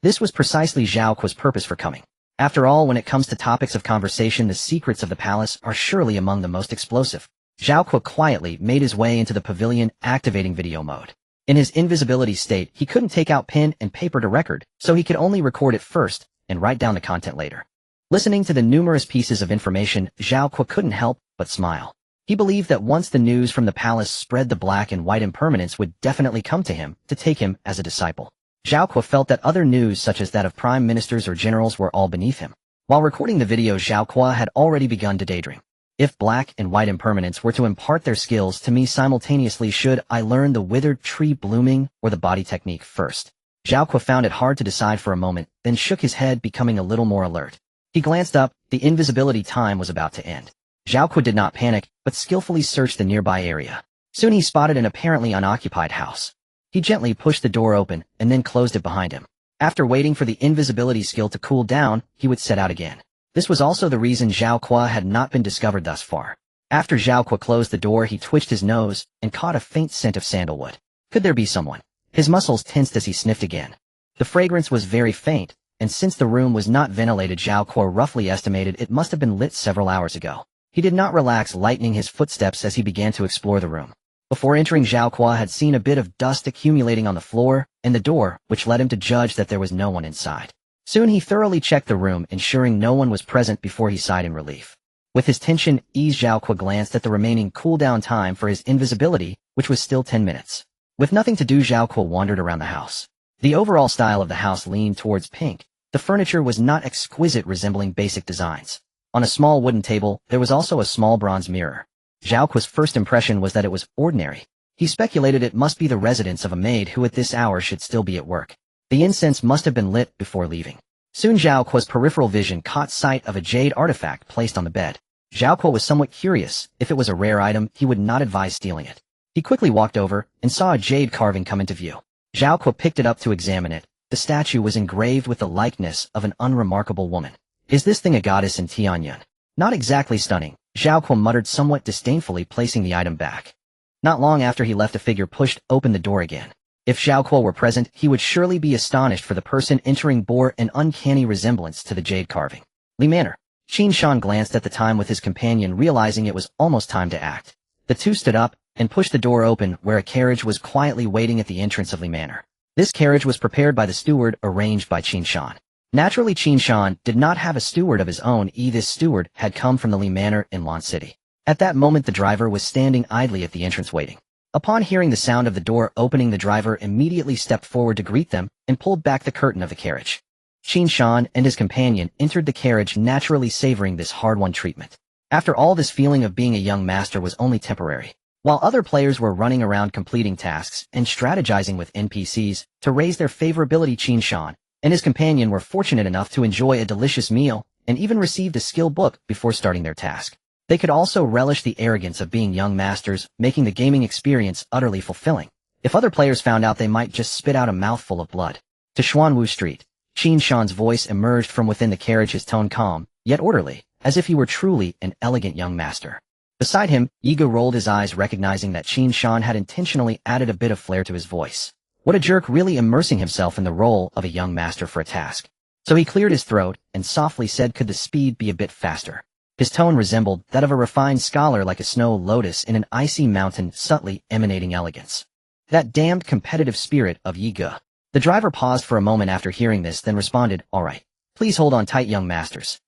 This was precisely Zhao Kuo's purpose for coming. After all, when it comes to topics of conversation, the secrets of the palace are surely among the most explosive. Zhao Kuo quietly made his way into the pavilion, activating video mode. In his invisibility state, he couldn't take out pen and paper to record, so he could only record it first and write down the content later. Listening to the numerous pieces of information, Zhao Kuo couldn't help but smile. He believed that once the news from the palace spread, the black and white impermanents would definitely come to him to take him as a disciple. Zhao Kuo felt that other news, such as that of prime ministers or generals, were all beneath him. While recording the video, Zhao Kuo had already begun to daydream. If black and white impermanents were to impart their skills to me simultaneously, should I learn the withered tree blooming or the body technique first? Zhao Kuo found it hard to decide for a moment, then shook his head, becoming a little more alert. He glanced up. The invisibility time was about to end. Zhao Kuo did not panic, but skillfully searched the nearby area. Soon he spotted an apparently unoccupied house. He gently pushed the door open and then closed it behind him. After waiting for the invisibility skill to cool down, he would set out again. This was also the reason Zhao Kuo had not been discovered thus far. After Zhao Kuo closed the door, he twitched his nose and caught a faint scent of sandalwood. Could there be someone? His muscles tensed as he sniffed again. The fragrance was very faint, and since the room was not ventilated, Zhao Kuo roughly estimated it must have been lit several hours ago. He did not relax, lightening his footsteps as he began to explore the room. Before entering, Zhao Kuo had seen a bit of dust accumulating on the floor and the door, which led him to judge that there was no one inside. Soon he thoroughly checked the room, ensuring no one was present before he sighed in relief. With his tension eased, Zhao Kuo glanced at the remaining cooldown time for his invisibility, which was still 10 minutes. With nothing to do, Zhao Kuo wandered around the house. The overall style of the house leaned towards pink. The furniture was not exquisite, resembling basic designs. On a small wooden table, there was also a small bronze mirror. Zhao Kuo's first impression was that it was ordinary. He speculated it must be the residence of a maid who at this hour should still be at work. The incense must have been lit before leaving. Soon Zhao Kuo's peripheral vision caught sight of a jade artifact placed on the bed. Zhao Kuo was somewhat curious. If it was a rare item, he would not advise stealing it. He quickly walked over and saw a jade carving come into view. Zhao Kuo picked it up to examine it. The statue was engraved with the likeness of an unremarkable woman. Is this thing a goddess in Tianyun? Not exactly stunning, Zhao Kuo muttered somewhat disdainfully, placing the item back. Not long after he left, a figure pushed open the door again. If Zhao Kuo were present, he would surely be astonished, for the person entering bore an uncanny resemblance to the jade carving. Li Manor. Qin Shan glanced at the time with his companion, realizing it was almost time to act. The two stood up and pushed the door open, where a carriage was quietly waiting at the entrance of Li Manor. This carriage was prepared by the steward arranged by Qin Shan. Naturally, Qin Shan did not have a steward of his own. This steward had come from the Li Manor in Lan City. At that moment, the driver was standing idly at the entrance waiting. Upon hearing the sound of the door opening, the driver immediately stepped forward to greet them and pulled back the curtain of the carriage. Qin Shan and his companion entered the carriage, naturally savoring this hard-won treatment. After all, this feeling of being a young master was only temporary. While other players were running around completing tasks and strategizing with NPCs to raise their favorability, Qin Shan and his companion were fortunate enough to enjoy a delicious meal and even received a skill book before starting their task. They could also relish the arrogance of being young masters, making the gaming experience utterly fulfilling. If other players found out, they might just spit out a mouthful of blood. To Xuanwu Street. Qin Shan's voice emerged from within the carriage, his tone calm, yet orderly, as if he were truly an elegant young master. Beside him, Yiga rolled his eyes, recognizing that Qin Shan had intentionally added a bit of flair to his voice. What a jerk, really immersing himself in the role of a young master for a task. So he cleared his throat and softly said, "Could the speed be a bit faster?" His tone resembled that of a refined scholar, like a snow lotus in an icy mountain, subtly emanating elegance. That damned competitive spirit of Yiga. The driver paused for a moment after hearing this, then responded, "All right. Please hold on tight, young masters."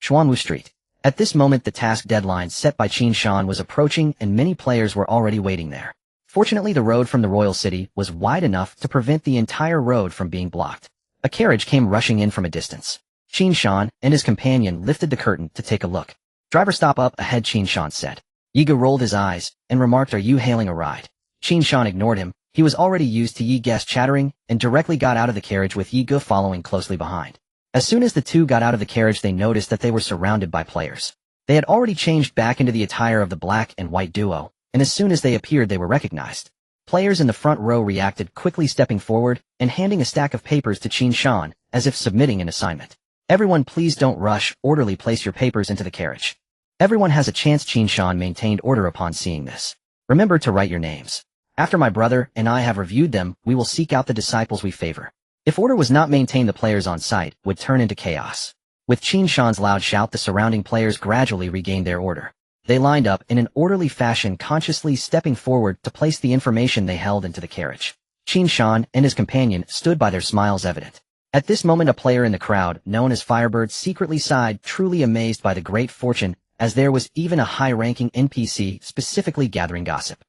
Xuanwu Street. At this moment, the task deadline set by Qin Shan was approaching, and many players were already waiting there. Fortunately, the road from the royal city was wide enough to prevent the entire road from being blocked. A carriage came rushing in from a distance. Qin Shan and his companion lifted the curtain to take a look. "Driver, stop up ahead," Qin Shan said. Yiga rolled his eyes and remarked, "Are you hailing a ride?" Qin Shan ignored him. He was already used to Yiga's chattering and directly got out of the carriage, with Yiga following closely behind. As soon as the two got out of the carriage, they noticed that they were surrounded by players. They had already changed back into the attire of the black and white duo, and as soon as they appeared, they were recognized. Players in the front row reacted, quickly stepping forward and handing a stack of papers to Qin Shan, as if submitting an assignment. "Everyone, please don't rush. Orderly, place your papers into the carriage. Everyone has a chance." Qin Shan maintained order upon seeing this. "Remember to write your names. After my brother and I have reviewed them, we will seek out the disciples we favor." If order was not maintained, the players on site would turn into chaos. With Qin Shan's loud shout, the surrounding players gradually regained their order. They lined up in an orderly fashion, consciously stepping forward to place the information they held into the carriage. Qin Shan and his companion stood by, their smiles evident. At this moment, a player in the crowd, known as Firebird, secretly sighed, truly amazed by the great fortune, as there was even a high-ranking NPC specifically gathering gossip.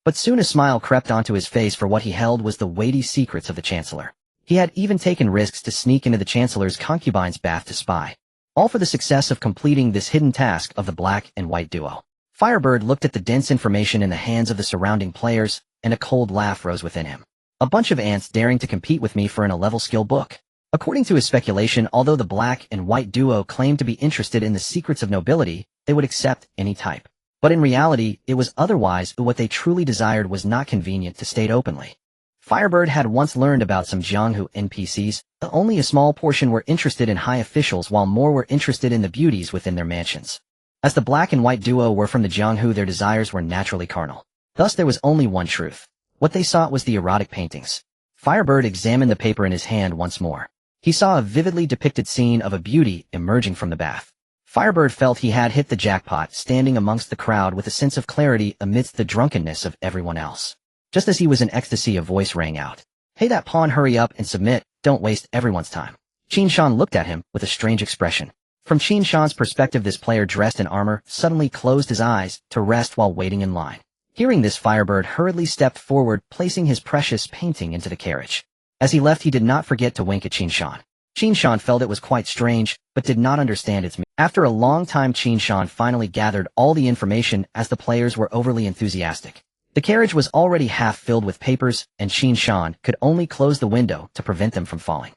But soon a smile crept onto his face, for what he held was the weighty secrets of the Chancellor. He had even taken risks to sneak into the Chancellor's concubine's bath to spy. All for the success of completing this hidden task of the black and white duo. Firebird looked at the dense information in the hands of the surrounding players, and a cold laugh rose within him. A bunch of ants daring to compete with me for an A-level skill book. According to his speculation, although the black and white duo claimed to be interested in the secrets of nobility, they would accept any type. But in reality, it was otherwise. What they truly desired was not convenient to state openly. Firebird had once learned about some Jianghu NPCs, but only a small portion were interested in high officials, while more were interested in the beauties within their mansions. As the black and white duo were from the Jianghu, their desires were naturally carnal. Thus there was only one truth. What they sought was the erotic paintings. Firebird examined the paper in his hand once more. He saw a vividly depicted scene of a beauty emerging from the bath. Firebird felt he had hit the jackpot, standing amongst the crowd with a sense of clarity amidst the drunkenness of everyone else. Just as he was in ecstasy, a voice rang out. "Hey, that pawn, hurry up and submit. Don't waste everyone's time." Qin Shan looked at him with a strange expression. From Qin Shan's perspective, this player dressed in armor suddenly closed his eyes to rest while waiting in line. Hearing this, Firebird hurriedly stepped forward, placing his precious painting into the carriage. As he left, he did not forget to wink at Qin Shan. Qin Shan felt it was quite strange, but did not understand its meaning. After a long time, Qin Shan finally gathered all the information, as the players were overly enthusiastic. The carriage was already half filled with papers, and Qin Shan could only close the window to prevent them from falling.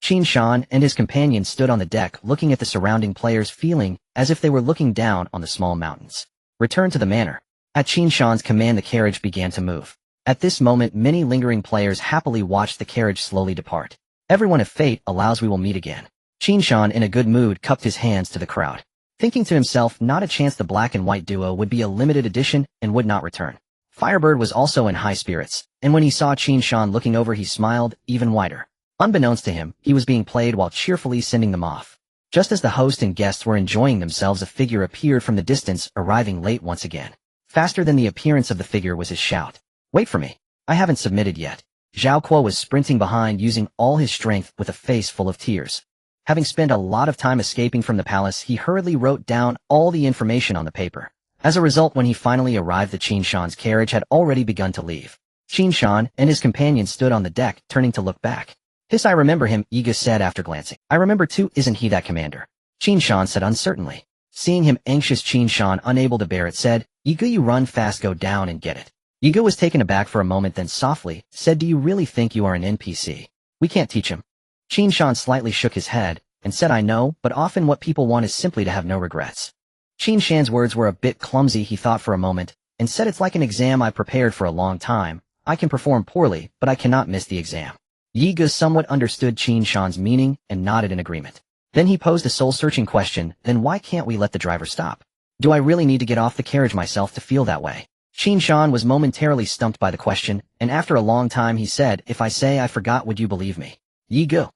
Qin Shan and his companion stood on the deck looking at the surrounding players, feeling as if they were looking down on the small mountains. Return to the manor. At Qin Shan's command, the carriage began to move. At this moment, many lingering players happily watched the carriage slowly depart. Everyone, if fate allows, we will meet again. Qin Shan, in a good mood, cupped his hands to the crowd, thinking to himself, not a chance the black and white duo would be a limited edition and would not return. Firebird was also in high spirits, and when he saw Qin Shan looking over, he smiled even wider. Unbeknownst to him, he was being played while cheerfully sending them off. Just as the host and guests were enjoying themselves, a figure appeared from the distance, arriving late once again. Faster than the appearance of the figure was his shout. Wait for me. I haven't submitted yet. Zhao Kuo was sprinting behind, using all his strength with a face full of tears. Having spent a lot of time escaping from the palace, he hurriedly wrote down all the information on the paper. As a result, when he finally arrived, the Qin Shan's carriage had already begun to leave. Qin Shan and his companion stood on the deck, turning to look back. "Hiss, I remember him," Yiga said after glancing. "I remember too, isn't he that commander?" Qin Shan said uncertainly. Seeing him anxious, Qin Shan, unable to bear it, said, "Yiga, you run fast, go down and get it." Yiga was taken aback for a moment, then softly said, "Do you really think you are an NPC? We can't teach him." Qin Shan slightly shook his head and said, "I know, but often what people want is simply to have no regrets." Qin Shan's words were a bit clumsy. He thought for a moment and said, "It's like an exam I prepared for a long time. I can perform poorly, but I cannot miss the exam." Yiga somewhat understood Qin Shan's meaning and nodded in agreement. Then he posed a soul-searching question, "Then why can't we let the driver stop? Do I really need to get off the carriage myself to feel that way?" Qin Shan was momentarily stumped by the question, and after a long time he said, "If I say I forgot, would you believe me?" Yiga.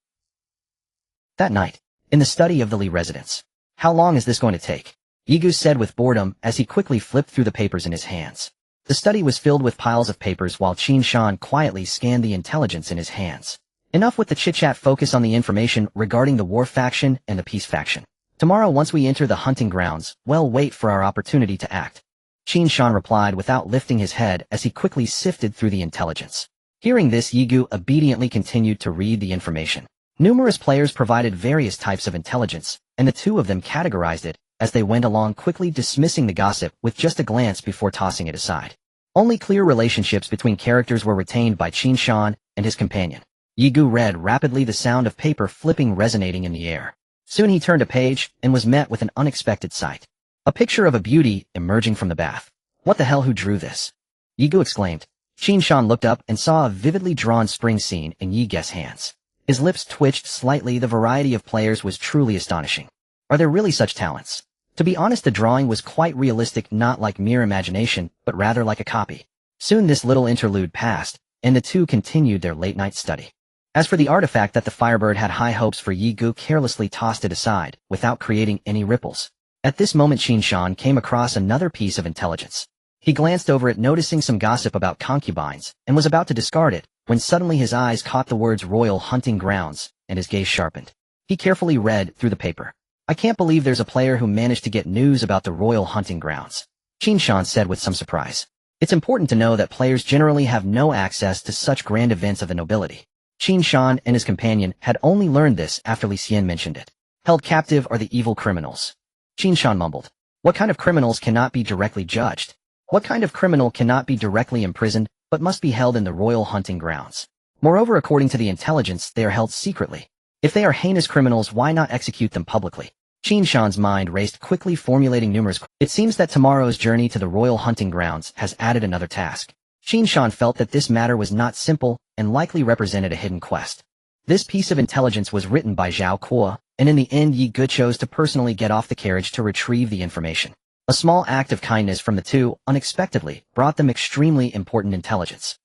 That night, in the study of the Li residence. "How long is this going to take?" Yiga said with boredom as he quickly flipped through the papers in his hands. The study was filled with piles of papers while Qin Shan quietly scanned the intelligence in his hands. Enough with the chit-chat, focus on the information regarding the war faction and the peace faction. Tomorrow, once we enter the hunting grounds, we'll wait for our opportunity to act. Qin Shan replied without lifting his head as he quickly sifted through the intelligence. Hearing this, Yigu obediently continued to read the information. Numerous players provided various types of intelligence, and the two of them categorized it as they went along, quickly dismissing the gossip with just a glance before tossing it aside. Only clear relationships between characters were retained by Qin Shan and his companion. Yigu read rapidly, the sound of paper flipping resonating in the air. Soon he turned a page and was met with an unexpected sight. A picture of a beauty emerging from the bath. "What the hell, who drew this?" Yigu exclaimed. Qin Shan looked up and saw a vividly drawn spring scene in Yige's hands. His lips twitched slightly. The variety of players was truly astonishing. Are there really such talents? To be honest, the drawing was quite realistic, not like mere imagination, but rather like a copy. Soon this little interlude passed, and the two continued their late-night study. As for the artifact that the Firebird had high hopes for, Yigu carelessly tossed it aside, without creating any ripples. At this moment, Qin Shan came across another piece of intelligence. He glanced over it, noticing some gossip about concubines, and was about to discard it, when suddenly his eyes caught the words "Royal Hunting Grounds," and his gaze sharpened. He carefully read through the paper. "I can't believe there's a player who managed to get news about the Royal Hunting Grounds," Qin Shan said with some surprise. "It's important to know that players generally have no access to such grand events of the nobility." Qin Shan and his companion had only learned this after Li Xian mentioned it. "Held captive are the evil criminals," Qin Shan mumbled. "What kind of criminals cannot be directly judged? What kind of criminal cannot be directly imprisoned, but must be held in the Royal Hunting Grounds? Moreover, according to the intelligence, they are held secretly. If they are heinous criminals, why not execute them publicly?" Qin Shan's mind raced quickly, formulating numerous questions. It seems that tomorrow's journey to the Royal Hunting Grounds has added another task. Qin Shan felt that this matter was not simple and likely represented a hidden quest. This piece of intelligence was written by Zhao Kuo, and in the end Yigu chose to personally get off the carriage to retrieve the information. A small act of kindness from the two unexpectedly brought them extremely important intelligence.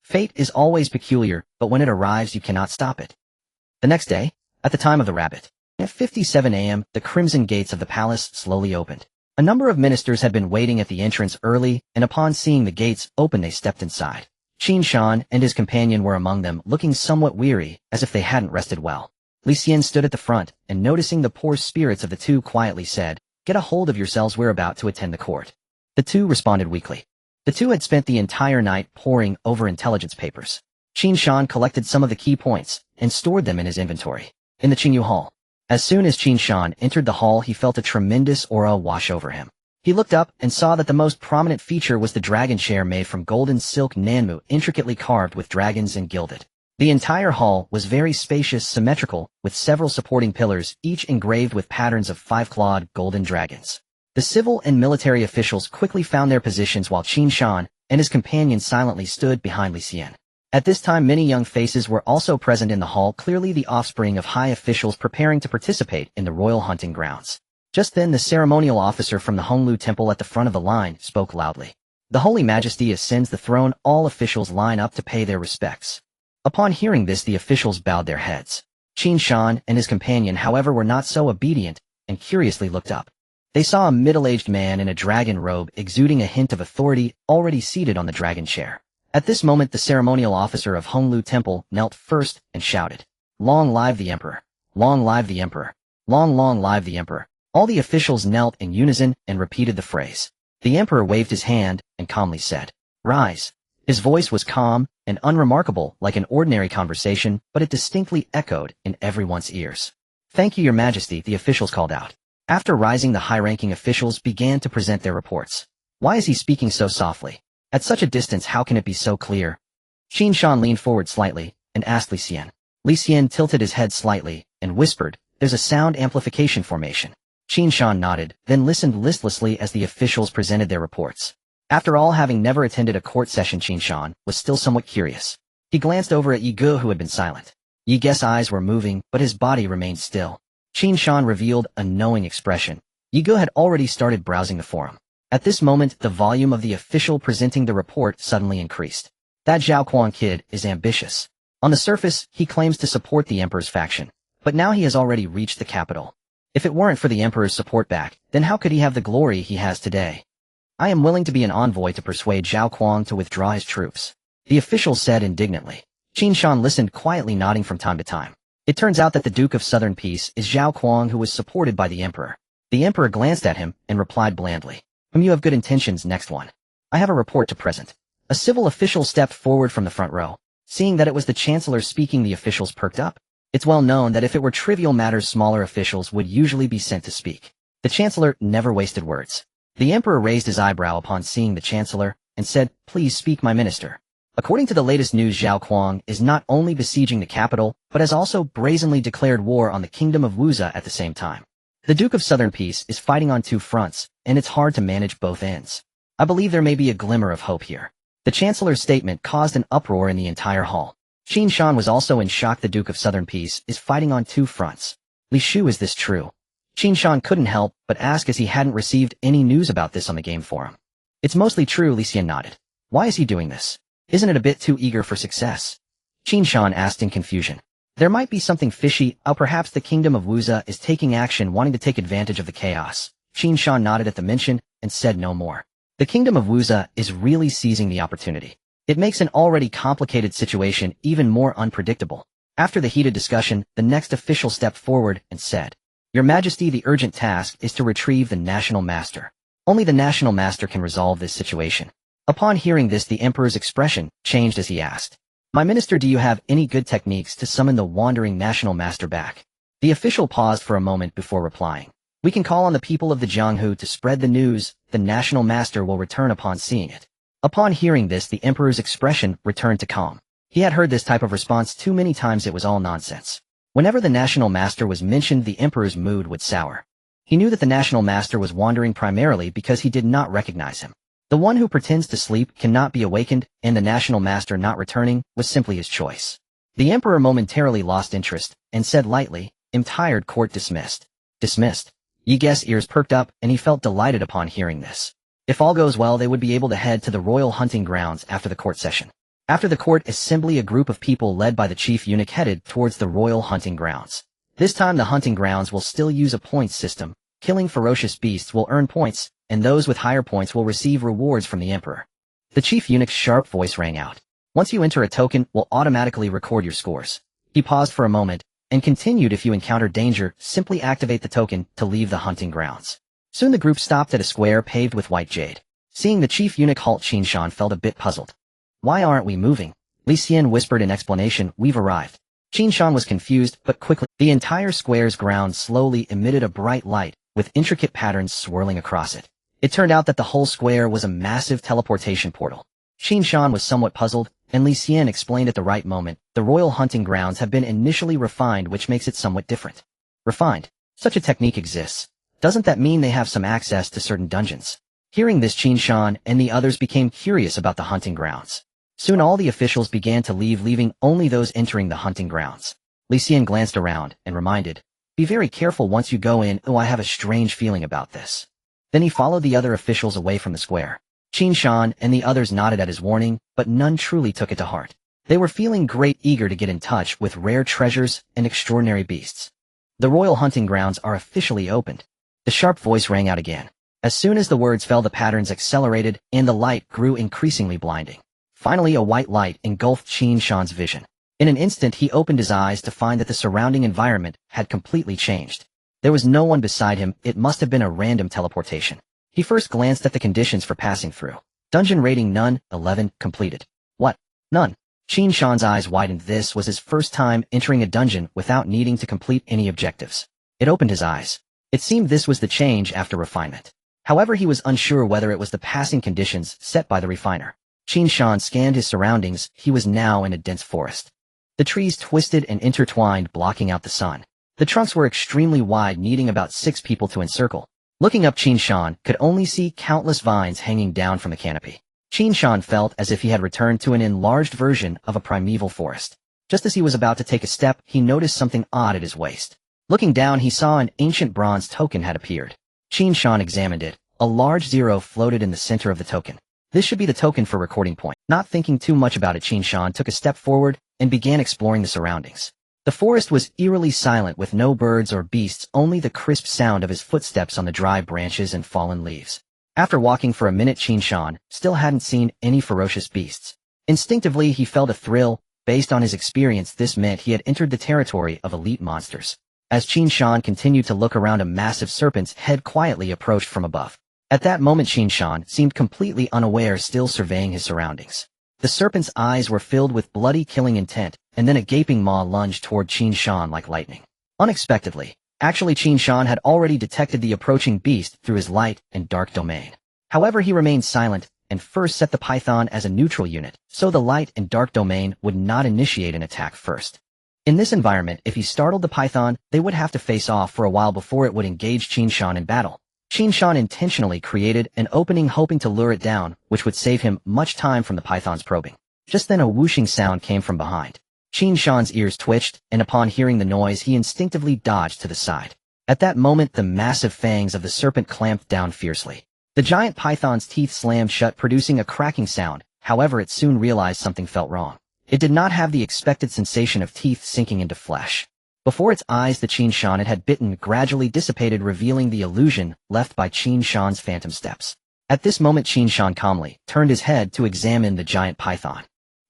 Fate is always peculiar, but when it arrives you cannot stop it. The next day, at the time of the rabbit, at 57 a.m., the crimson gates of the palace slowly opened. A number of ministers had been waiting at the entrance early, and upon seeing the gates open they stepped inside. Qin Shan and his companion were among them, looking somewhat weary, as if they hadn't rested well. Li Xian stood at the front, and noticing the poor spirits of the two, quietly said, "Get a hold of yourselves, we're about to attend the court." The two responded weakly. The two had spent the entire night poring over intelligence papers. Qin Shan collected some of the key points, and stored them in his inventory. In the Qingyu Hall. As soon as Qin Shan entered the hall, he felt a tremendous aura wash over him. He looked up and saw that the most prominent feature was the dragon chair made from golden silk nanmu, intricately carved with dragons and gilded. The entire hall was very spacious, symmetrical, with several supporting pillars, each engraved with patterns of five-clawed golden dragons. The civil and military officials quickly found their positions while Qin Shan and his companion silently stood behind Li Xian. At this time many young faces were also present in the hall, clearly the offspring of high officials preparing to participate in the royal hunting grounds. Just then the ceremonial officer from the Honglu temple at the front of the line spoke loudly. The Holy Majesty ascends the throne. All officials line up to pay their respects. Upon hearing this the officials bowed their heads. Qin Shan and his companion however were not so obedient and curiously looked up. They saw a middle-aged man in a dragon robe exuding a hint of authority already seated on the dragon chair. At this moment the ceremonial officer of Honglu Temple knelt first and shouted, "Long live the Emperor! Long live the Emperor! Long live the Emperor!" All the officials knelt in unison and repeated the phrase. The Emperor waved his hand and calmly said, "Rise." His voice was calm and unremarkable like an ordinary conversation, but it distinctly echoed in everyone's ears. "Thank you, Your Majesty," the officials called out. After rising the high-ranking officials began to present their reports. "Why is he speaking so softly? At such a distance how can it be so clear?" Qin Shan leaned forward slightly and asked Li Xian. Li Xian tilted his head slightly and whispered, "There's a sound amplification formation." Qin Shan nodded, then listened listlessly as the officials presented their reports. After all, having never attended a court session, Qin Shan was still somewhat curious. He glanced over at Yi Ge, who had been silent. Yi Ge's eyes were moving, but his body remained still. Qin Shan revealed a knowing expression. Yi Ge had already started browsing the forum. At this moment, the volume of the official presenting the report suddenly increased. "That Zhao Kuang kid is ambitious. On the surface, he claims to support the Emperor's faction, but now he has already reached the capital. If it weren't for the Emperor's support back, then how could he have the glory he has today? I am willing to be an envoy to persuade Zhao Kuang to withdraw his troops," the official said indignantly. Qin Shan listened quietly, nodding from time to time. It turns out that the Duke of Southern Peace is Zhao Kuang, who was supported by the Emperor. The Emperor glanced at him and replied blandly, "You have good intentions, next one. I have a report to present." A civil official stepped forward from the front row. Seeing that it was the Chancellor speaking, the officials perked up. It's well known that if it were trivial matters, smaller officials would usually be sent to speak. The Chancellor never wasted words. The Emperor raised his eyebrow upon seeing the Chancellor and said, "Please speak, my minister." According to the latest news, Zhao Kuang is not only besieging the capital, but has also brazenly declared war on the Kingdom of Wuza at the same time. The Duke of Southern Peace is fighting on two fronts, and it's hard to manage both ends. I believe there may be a glimmer of hope here. The Chancellor's statement caused an uproar in the entire hall. Qin Shan was also in shock. The Duke of Southern Peace is fighting on two fronts. Li Shu, is this true? Qin Shan couldn't help but ask, as he hadn't received any news about this on the game forum. "It's mostly true," Li Xian nodded. "Why is he doing this? Isn't it a bit too eager for success?" Qin Shan asked in confusion. "There might be something fishy. Perhaps the Kingdom of Wuza is taking action, wanting to take advantage of the chaos." Qin Shan nodded at the mention and said no more. The Kingdom of Wuza is really seizing the opportunity. It makes an already complicated situation even more unpredictable. After the heated discussion, the next official stepped forward and said, "Your Majesty, the urgent task is to retrieve the National Master. Only the National Master can resolve this situation." Upon hearing this, the Emperor's expression changed as he asked, "My minister, do you have any good techniques to summon the wandering National Master back?" The official paused for a moment before replying. "We can call on the people of the Jianghu to spread the news. The National Master will return upon seeing it." Upon hearing this, the Emperor's expression returned to calm. He had heard this type of response too many times. It was all nonsense. Whenever the National Master was mentioned, the Emperor's mood would sour. He knew that the National Master was wandering primarily because he did not recognize him. The one who pretends to sleep cannot be awakened, and the National Master not returning was simply his choice. The Emperor momentarily lost interest and said lightly, "I'm tired. Court dismissed." "Dismissed?" Yi Ge's ears perked up, and he felt delighted upon hearing this. If all goes well, they would be able to head to the royal hunting grounds after the court session. After the court assembly, a group of people led by the chief eunuch headed towards the royal hunting grounds. This time the hunting grounds will still use a points system. Killing ferocious beasts will earn points, and those with higher points will receive rewards from the Emperor. The chief eunuch's sharp voice rang out. "Once you enter, a token will automatically record your scores." He paused for a moment and continued, "If you encounter danger, simply activate the token to leave the hunting grounds." Soon the group stopped at a square paved with white jade. Seeing the chief eunuch halt, Qin Shan felt a bit puzzled. "Why aren't we moving?" Li Xian whispered in explanation, "We've arrived." Qin Shan was confused, but quickly, the entire square's ground slowly emitted a bright light, with intricate patterns swirling across it. It turned out that the whole square was a massive teleportation portal. Qin Shan was somewhat puzzled, and Li Xian explained at the right moment, the royal hunting grounds have been initially refined, which makes it somewhat different. Refined? Such a technique exists. Doesn't that mean they have some access to certain dungeons? Hearing this, Qin Shan and the others became curious about the hunting grounds. Soon all the officials began to leave, leaving only those entering the hunting grounds. Li Xian glanced around and reminded, "Be very careful once you go in. Oh, I have a strange feeling about this." Then he followed the other officials away from the square. Qin Shan and the others nodded at his warning, but none truly took it to heart. They were feeling great eager to get in touch with rare treasures and extraordinary beasts. The royal hunting grounds are officially opened. The sharp voice rang out again. As soon as the words fell, the patterns accelerated, and the light grew increasingly blinding. Finally, a white light engulfed Qin Shan's vision. In an instant, he opened his eyes to find that the surrounding environment had completely changed. There was no one beside him. It must have been a random teleportation. He first glanced at the conditions for passing through. Dungeon rating none, 11, completed. What? None? Qin Shan's eyes widened. This was his first time entering a dungeon without needing to complete any objectives. It opened his eyes. It seemed this was the change after refinement. However, he was unsure whether it was the passing conditions set by the refiner. Qin Shan scanned his surroundings. He was now in a dense forest. The trees twisted and intertwined, blocking out the sun. The trunks were extremely wide, needing about 6 people to encircle. Looking up, Qin Shan could only see countless vines hanging down from the canopy. Qin Shan felt as if he had returned to an enlarged version of a primeval forest. Just as he was about to take a step, he noticed something odd at his waist. Looking down, he saw an ancient bronze token had appeared. Qin Shan examined it. A large 0 floated in the center of the token. This should be the token for recording point. Not thinking too much about it, Qin Shan took a step forward and began exploring the surroundings. The forest was eerily silent, with no birds or beasts, only the crisp sound of his footsteps on the dry branches and fallen leaves. After walking for a minute, Qin Shan still hadn't seen any ferocious beasts. Instinctively, he felt a thrill. Based on his experience, this meant he had entered the territory of elite monsters. As Qin Shan continued to look around, a massive serpent's head quietly approached from above. At that moment, Qin Shan seemed completely unaware, still surveying his surroundings. The serpent's eyes were filled with bloody, killing intent, and then a gaping maw lunged toward Qin Shan like lightning. Unexpectedly, actually, Qin Shan had already detected the approaching beast through his light and dark domain. However, he remained silent and first set the python as a neutral unit, so the light and dark domain would not initiate an attack first. In this environment, if he startled the python, they would have to face off for a while before it would engage Qin Shan in battle. Qin Shan intentionally created an opening, hoping to lure it down, which would save him much time from the python's probing. Just then a whooshing sound came from behind. Qin Shan's ears twitched, and upon hearing the noise, he instinctively dodged to the side. At that moment, the massive fangs of the serpent clamped down fiercely. The giant python's teeth slammed shut, producing a cracking sound. However, it soon realized something felt wrong. It did not have the expected sensation of teeth sinking into flesh. Before its eyes, the Qin Shan it had bitten gradually dissipated, revealing the illusion left by Qin Shan's phantom steps. At this moment, Qin Shan calmly turned his head to examine the giant python.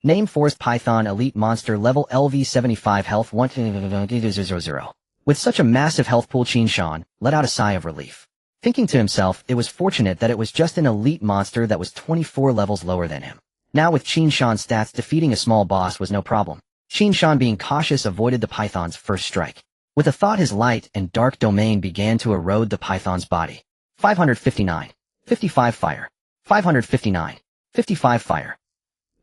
Name: Forest Python, Elite Monster, Level LV 75, Health 100. With such a massive health pool, Qin Shan let out a sigh of relief. Thinking to himself, it was fortunate that it was just an elite monster that was 24 levels lower than him. Now with Qin Shan's stats, defeating a small boss was no problem. Qin Shan, being cautious, avoided the python's first strike. With a thought, his light and dark domain began to erode the python's body. 559. 55 fire. 559. 55 fire.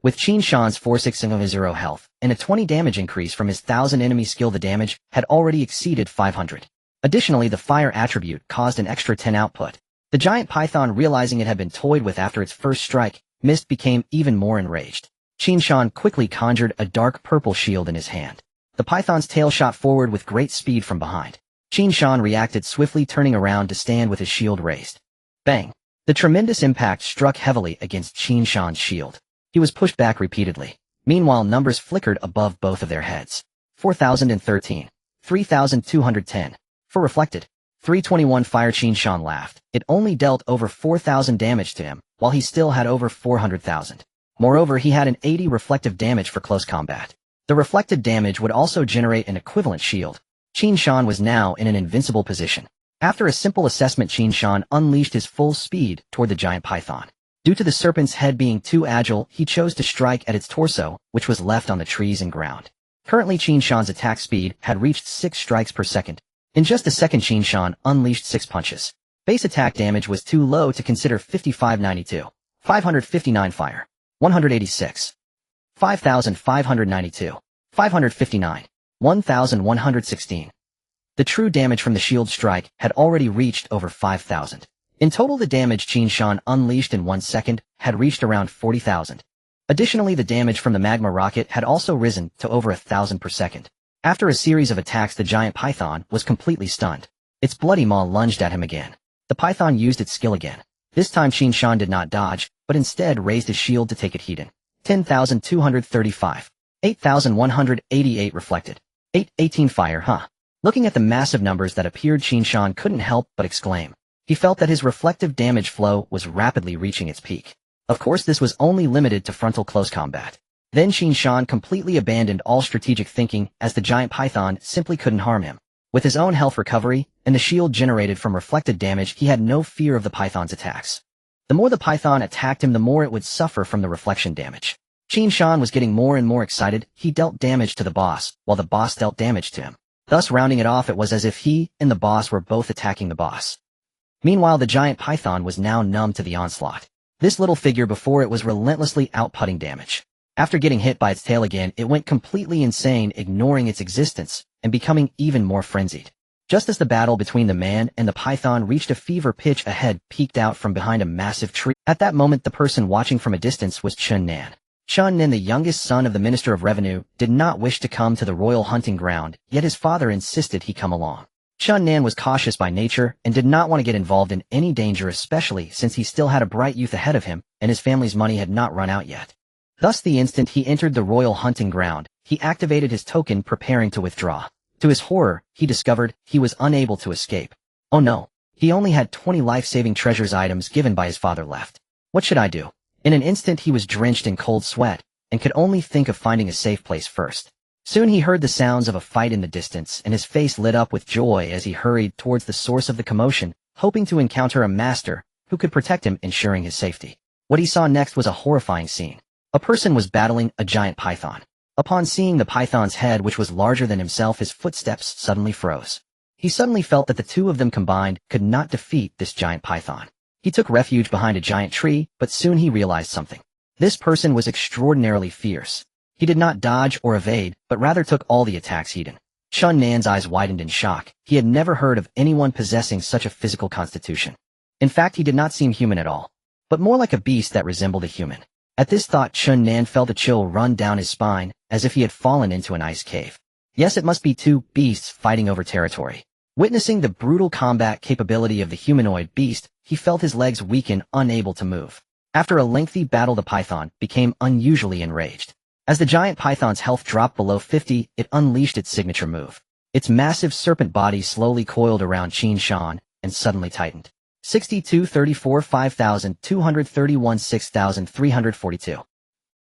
With Qin Shan's 460 health and a 20 damage increase from his 1000 enemy skill, the damage had already exceeded 500. Additionally, the fire attribute caused an extra 10 output. The giant python, realizing it had been toyed with after its first strike, missed, became even more enraged. Qin Shan quickly conjured a dark purple shield in his hand. The python's tail shot forward with great speed from behind. Qin Shan reacted swiftly, turning around to stand with his shield raised. Bang! The tremendous impact struck heavily against Qin Shan's shield. He was pushed back repeatedly. Meanwhile, numbers flickered above both of their heads. 4013. 3210. For reflected. 321 fire. Qin Shan laughed. It only dealt over 4,000 damage to him, while he still had over 400,000. Moreover, he had an 80 reflective damage for close combat. The reflected damage would also generate an equivalent shield. Qin Shan was now in an invincible position. After a simple assessment, Qin Shan unleashed his full speed toward the giant python. Due to the serpent's head being too agile, he chose to strike at its torso, which was left on the trees and ground. Currently, Qin Shan's attack speed had reached 6 strikes per second. In just a second, Qin Shan unleashed 6 punches. Base attack damage was too low to consider. 5592. 559 fire. 186. 5,592. 559. 1,116. The true damage from the shield strike had already reached over 5,000. In total, the damage Qin Shan unleashed in 1 second had reached around 40,000. Additionally, the damage from the magma rocket had also risen to over 1,000 per second. After a series of attacks, the giant python was completely stunned. Its bloody maw lunged at him again. The python used its skill again. This time Qin Shan did not dodge, but instead raised his shield to take it heat in. 10,235. 8,188 reflected. 18 fire, huh? Looking at the massive numbers that appeared, Qin Shan couldn't help but exclaim. He felt that his reflective damage flow was rapidly reaching its peak. Of course, this was only limited to frontal close combat. Then Qin Shan completely abandoned all strategic thinking, as the giant python simply couldn't harm him. With his own health recovery and the shield generated from reflected damage, he had no fear of the python's attacks. The more the python attacked him, the more it would suffer from the reflection damage. Qin Shan was getting more and more excited. He dealt damage to the boss, while the boss dealt damage to him. Thus, rounding it off, it was as if he and the boss were both attacking the boss. Meanwhile, the giant python was now numb to the onslaught. This little figure before it was relentlessly outputting damage. After getting hit by its tail again, it went completely insane, ignoring its existence and becoming even more frenzied. Just as the battle between the man and the python reached a fever pitch, a head peeked out from behind a massive tree. At that moment, the person watching from a distance was Qin Shan. Qin Shan, the youngest son of the Minister of Revenue, did not wish to come to the royal hunting ground, yet his father insisted he come along. Qin Shan was cautious by nature and did not want to get involved in any danger, especially since he still had a bright youth ahead of him and his family's money had not run out yet. Thus, the instant he entered the royal hunting ground, he activated his token, preparing to withdraw. To his horror, he discovered he was unable to escape. Oh no, he only had 20 life-saving treasures items given by his father left. What should I do? In an instant, he was drenched in cold sweat and could only think of finding a safe place first. Soon he heard the sounds of a fight in the distance, and his face lit up with joy as he hurried towards the source of the commotion, hoping to encounter a master who could protect him, ensuring his safety. What he saw next was a horrifying scene. A person was battling a giant python. Upon seeing the python's head, which was larger than himself, his footsteps suddenly froze. He suddenly felt that the two of them combined could not defeat this giant python. He took refuge behind a giant tree, but soon he realized something. This person was extraordinarily fierce. He did not dodge or evade, but rather took all the attacks heat in. Qin Shan's eyes widened in shock. He had never heard of anyone possessing such a physical constitution. In fact, he did not seem human at all, but more like a beast that resembled a human. At this thought, Qin Shan felt a chill run down his spine, as if he had fallen into an ice cave. Yes, it must be two beasts fighting over territory. Witnessing the brutal combat capability of the humanoid beast, he felt his legs weaken, unable to move. After a lengthy battle, the python became unusually enraged. As the giant python's health dropped below 50, it unleashed its signature move. Its massive serpent body slowly coiled around Qin Shan and suddenly tightened. 6234 5231 6342.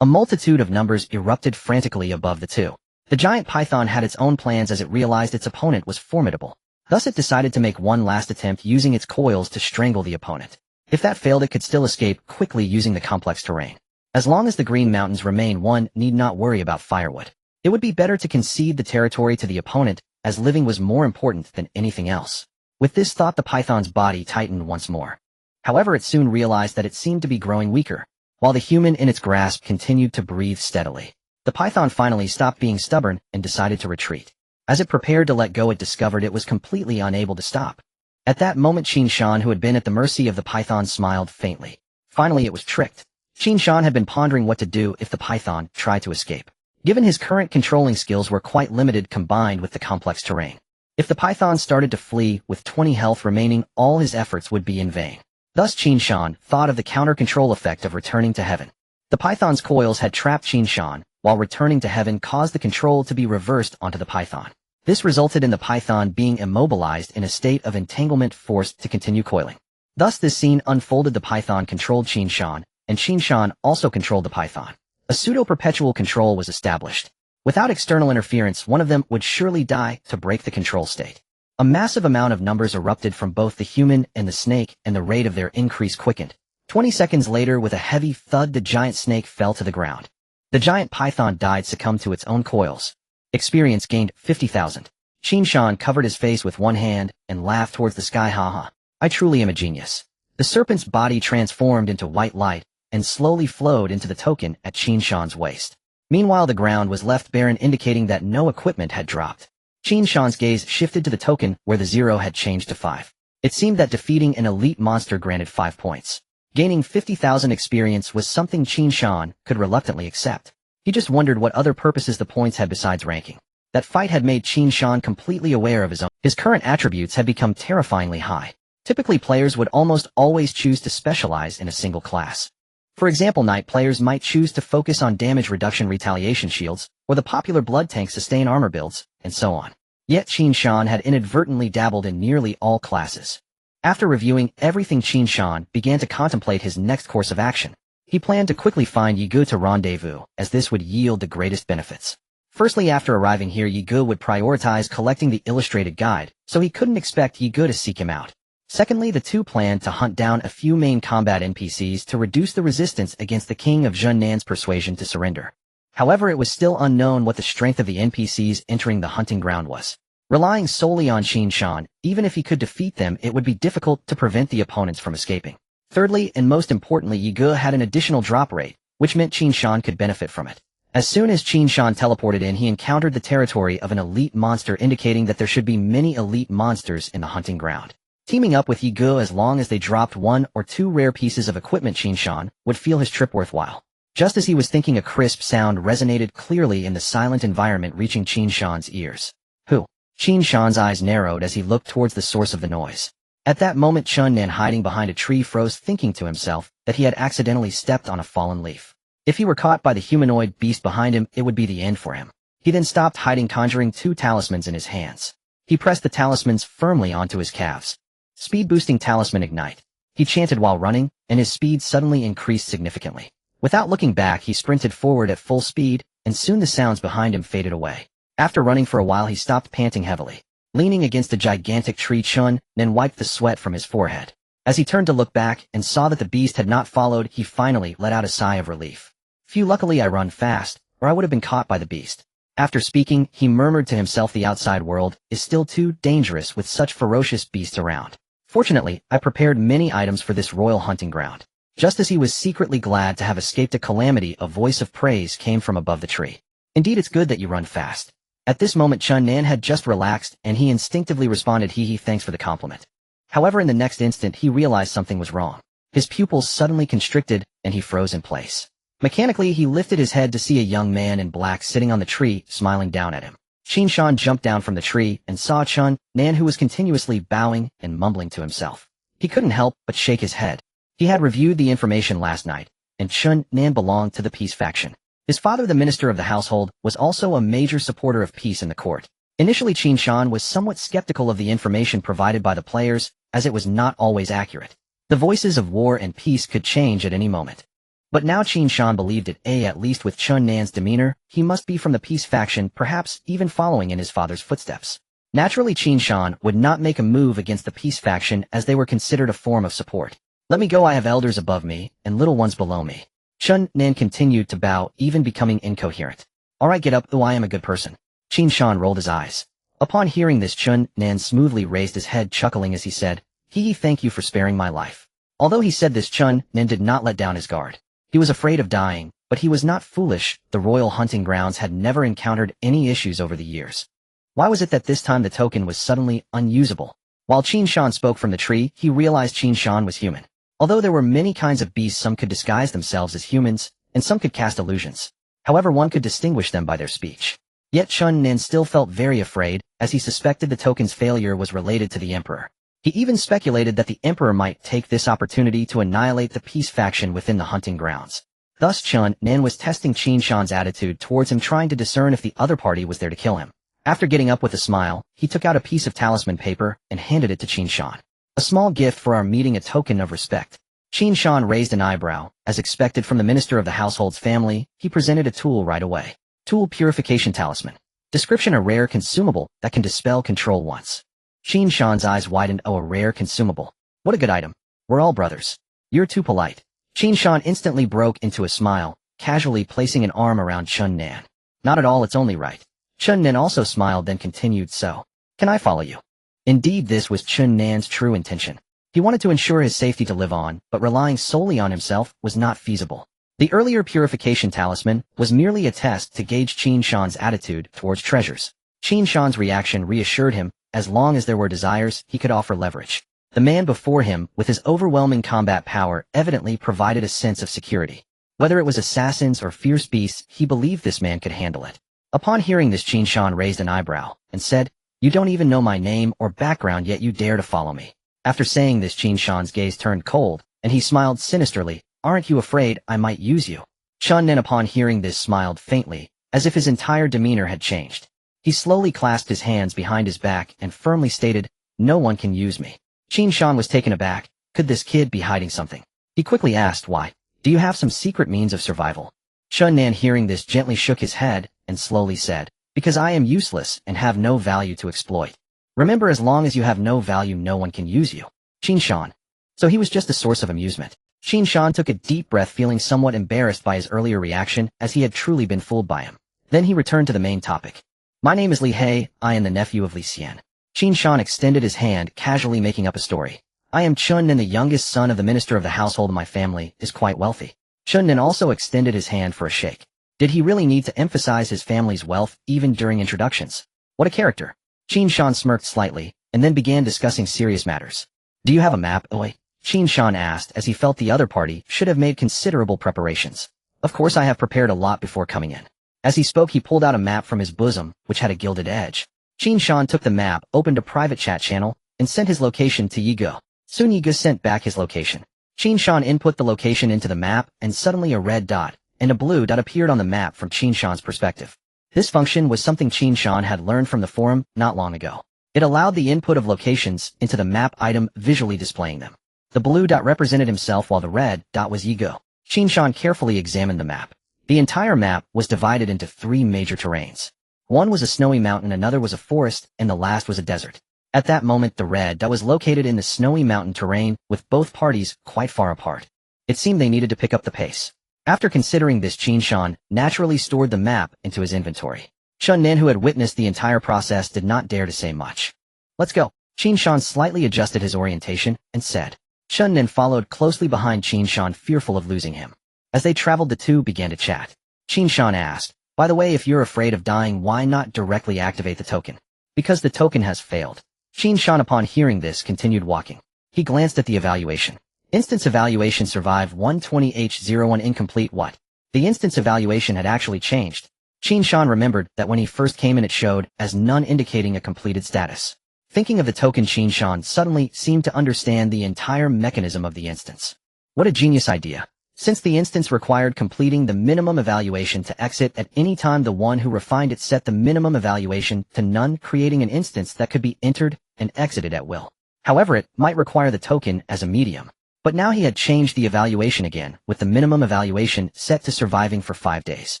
A multitude of numbers erupted frantically above the two. The giant python had its own plans as it realized its opponent was formidable. Thus it decided to make one last attempt, using its coils to strangle the opponent. If that failed, it could still escape quickly using the complex terrain. As long as the Green Mountains remain, one need not worry about firewood. It would be better to concede the territory to the opponent, as living was more important than anything else. With this thought, the python's body tightened once more. However, it soon realized that it seemed to be growing weaker. While the human in its grasp continued to breathe steadily, the python finally stopped being stubborn and decided to retreat. As it prepared to let go, it discovered it was completely unable to stop. At that moment, Qin Shan, who had been at the mercy of the python, smiled faintly. Finally, it was tricked. Qin Shan had been pondering what to do if the python tried to escape. Given his current controlling skills were quite limited combined with the complex terrain, if the python started to flee with 20 health remaining, all his efforts would be in vain. Thus Qin Shan thought of the counter-control effect of returning to heaven. The python's coils had trapped Qin Shan, while returning to heaven caused the control to be reversed onto the python. This resulted in the python being immobilized in a state of entanglement, forced to continue coiling. Thus this scene unfolded: the python controlled Qin Shan, and Qin Shan also controlled the python. A pseudo-perpetual control was established. Without external interference, one of them would surely die to break the control state. A massive amount of numbers erupted from both the human and the snake, and the rate of their increase quickened. 20 seconds later, with a heavy thud, the giant snake fell to the ground. The giant python died, succumbed to its own coils. Experience gained 50,000. Qin Shan covered his face with one hand and laughed towards the sky. Haha, I truly am a genius. The serpent's body transformed into white light and slowly flowed into the token at Qin Shan's waist. Meanwhile, the ground was left barren, indicating that no equipment had dropped. Qin Shan's gaze shifted to the token where the 0 had changed to 5. It seemed that defeating an elite monster granted 5 points. Gaining 50,000 experience was something Qin Shan could reluctantly accept. He just wondered what other purposes the points had besides ranking. That fight had made Qin Shan completely aware of his own. His current attributes had become terrifyingly high. Typically, players would almost always choose to specialize in a single class. For example, knight players might choose to focus on damage reduction retaliation shields, or the popular blood tank sustain armor builds, and so on. Yet Qin Shan had inadvertently dabbled in nearly all classes. After reviewing everything, Qin Shan began to contemplate his next course of action. He planned to quickly find Ye Gu to rendezvous, as this would yield the greatest benefits. Firstly, after arriving here, Ye Gu would prioritize collecting the illustrated guide, so he couldn't expect Ye Gu to seek him out. Secondly, the two planned to hunt down a few main combat NPCs to reduce the resistance against the king of Zhunnan's persuasion to surrender. However, it was still unknown what the strength of the NPCs entering the hunting ground was. Relying solely on Qin Shan, even if he could defeat them, it would be difficult to prevent the opponents from escaping. Thirdly, and most importantly, Ye Gu had an additional drop rate, which meant Qin Shan could benefit from it. As soon as Qin Shan teleported in, he encountered the territory of an elite monster, indicating that there should be many elite monsters in the hunting ground. Teaming up with Ye Gu, as long as they dropped 1 or 2 rare pieces of equipment, Qin Shan would feel his trip worthwhile. Just as he was thinking, a crisp sound resonated clearly in the silent environment, reaching Qin Shan's ears. Who? Qin Shan's eyes narrowed as he looked towards the source of the noise. At that moment, Zhunnan, hiding behind a tree, froze, thinking to himself that he had accidentally stepped on a fallen leaf. If he were caught by the humanoid beast behind him, it would be the end for him. He then stopped hiding, conjuring 2 talismans in his hands. He pressed the talismans firmly onto his calves. Speed-boosting talisman ignite. He chanted while running, and his speed suddenly increased significantly. Without looking back, he sprinted forward at full speed, and soon the sounds behind him faded away. After running for a while, he stopped, panting heavily. Leaning against a gigantic tree, Zhunnan wiped the sweat from his forehead. As he turned to look back and saw that the beast had not followed, he finally let out a sigh of relief. Phew, luckily I run fast, or I would have been caught by the beast. After speaking, he murmured to himself, the outside world is still too dangerous with such ferocious beasts around. Fortunately, I prepared many items for this royal hunting ground. Just as he was secretly glad to have escaped a calamity, a voice of praise came from above the tree. Indeed, it's good that you run fast. At this moment, Zhunnan had just relaxed, and he instinctively responded, hee, thanks for the compliment. However, in the next instant, he realized something was wrong. His pupils suddenly constricted, and he froze in place. Mechanically, he lifted his head to see a young man in black sitting on the tree, smiling down at him. Qin Shan jumped down from the tree and saw Zhunnan, who was continuously bowing and mumbling to himself. He couldn't help but shake his head. He had reviewed the information last night, and Zhunnan belonged to the peace faction. His father, the minister of the household, was also a major supporter of peace in the court. Initially, Qin Shan was somewhat skeptical of the information provided by the players, as it was not always accurate. The voices of war and peace could change at any moment. But now Qin Shan believed it, at least with Zhunnan's demeanor, he must be from the peace faction, perhaps even following in his father's footsteps. Naturally, Qin Shan would not make a move against the peace faction, as they were considered a form of support. Let me go, I have elders above me, and little ones below me. Zhunnan continued to bow, even becoming incoherent. Alright, get up, I am a good person. Qin Shan rolled his eyes. Upon hearing this, Zhunnan smoothly raised his head, chuckling as he said, thank you for sparing my life. Although he said this, Zhunnan did not let down his guard. He was afraid of dying, but he was not foolish. The royal hunting grounds had never encountered any issues over the years. Why was it that this time the token was suddenly unusable? While Qin Shan spoke from the tree, he realized Qin Shan was human. Although there were many kinds of beasts, some could disguise themselves as humans, and some could cast illusions. However, one could distinguish them by their speech. Yet Zhunnan still felt very afraid, as he suspected the token's failure was related to the emperor. He even speculated that the emperor might take this opportunity to annihilate the peace faction within the hunting grounds. Thus, Zhunnan was testing Qin Shan's attitude towards him, trying to discern if the other party was there to kill him. After getting up with a smile, he took out a piece of talisman paper and handed it to Qin Shan. A small gift for our meeting, a token of respect. Qin Shan raised an eyebrow. As expected from the minister of the household's family, he presented a tool right away. Tool Purification Talisman. Description: a rare consumable that can dispel control once. Qin Shan's eyes widened. Oh, a rare consumable. What a good item. We're all brothers. You're too polite. Qin Shan instantly broke into a smile, casually placing an arm around Zhunnan. Not at all, it's only right. Zhunnan also smiled, then continued, so, can I follow you? Indeed, this was Zhunnan's true intention. He wanted to ensure his safety to live on, but relying solely on himself was not feasible. The earlier purification talisman was merely a test to gauge Qin Shan's attitude towards treasures. Qin Shan's reaction reassured him, as long as there were desires, he could offer leverage. The man before him, with his overwhelming combat power, evidently provided a sense of security. Whether it was assassins or fierce beasts, he believed this man could handle it. Upon hearing this, Qin Shan raised an eyebrow and said, "You don't even know my name or background, yet you dare to follow me." After saying this, Qin Shan's gaze turned cold, and he smiled sinisterly. "Aren't you afraid I might use you?" Chun Nen, upon hearing this, smiled faintly, as if his entire demeanor had changed. He slowly clasped his hands behind his back and firmly stated, "No one can use me." Qin Shan was taken aback. Could this kid be hiding something? He quickly asked, "Why? Do you have some secret means of survival?" Chun Nan, hearing this, gently shook his head and slowly said, "Because I am useless and have no value to exploit." Remember, as long as you have no value, no one can use you. Qin Shan. So he was just a source of amusement. Qin Shan took a deep breath, feeling somewhat embarrassed by his earlier reaction, as he had truly been fooled by him. Then he returned to the main topic. "My name is Li He, I am the nephew of Li Xian." Qin Shan extended his hand, casually making up a story. "I am Chun Nen, the youngest son of the minister of the household. My family is quite wealthy." Chun Nen also extended his hand for a shake. Did he really need to emphasize his family's wealth, even during introductions? What a character. Qin Shan smirked slightly, and then began discussing serious matters. "Do you have a map, Oi?" Qin Shan asked, as he felt the other party should have made considerable preparations. "Of course, I have prepared a lot before coming in." As he spoke, he pulled out a map from his bosom, which had a gilded edge. Qin Shan took the map, opened a private chat channel, and sent his location to Yigo. Soon Yigo sent back his location. Qin Shan input the location into the map, and suddenly a red dot and a blue dot appeared on the map from Qin Shan's perspective. This function was something Qin Shan had learned from the forum not long ago. It allowed the input of locations into the map item, visually displaying them. The blue dot represented himself, while the red dot was Yigo. Qin Shan carefully examined the map. The entire map was divided into 3 major terrains. One was a snowy mountain, another was a forest, and the last was a desert. At that moment, the red dot was located in the snowy mountain terrain, with both parties quite far apart. It seemed they needed to pick up the pace. After considering this, Qin Shan naturally stored the map into his inventory. Chun Nen, who had witnessed the entire process, did not dare to say much. "Let's go." Qin Shan slightly adjusted his orientation and said. Chun Nen followed closely behind Qin Shan, fearful of losing him. As they traveled, the two began to chat. Qin Shan asked, "By the way, if you're afraid of dying, why not directly activate the token?" "Because the token has failed." Qin Shan, upon hearing this, continued walking. He glanced at the evaluation. Instance evaluation survive 120H01 incomplete. What? The instance evaluation had actually changed. Qin Shan remembered that when he first came in it showed as none, indicating a completed status. Thinking of the token, Qin Shan suddenly seemed to understand the entire mechanism of the instance. What a genius idea. Since the instance required completing the minimum evaluation to exit at any time, the one who refined it set the minimum evaluation to none, creating an instance that could be entered and exited at will. However, it might require the token as a medium. But now he had changed the evaluation again, with the minimum evaluation set to surviving for 5 days.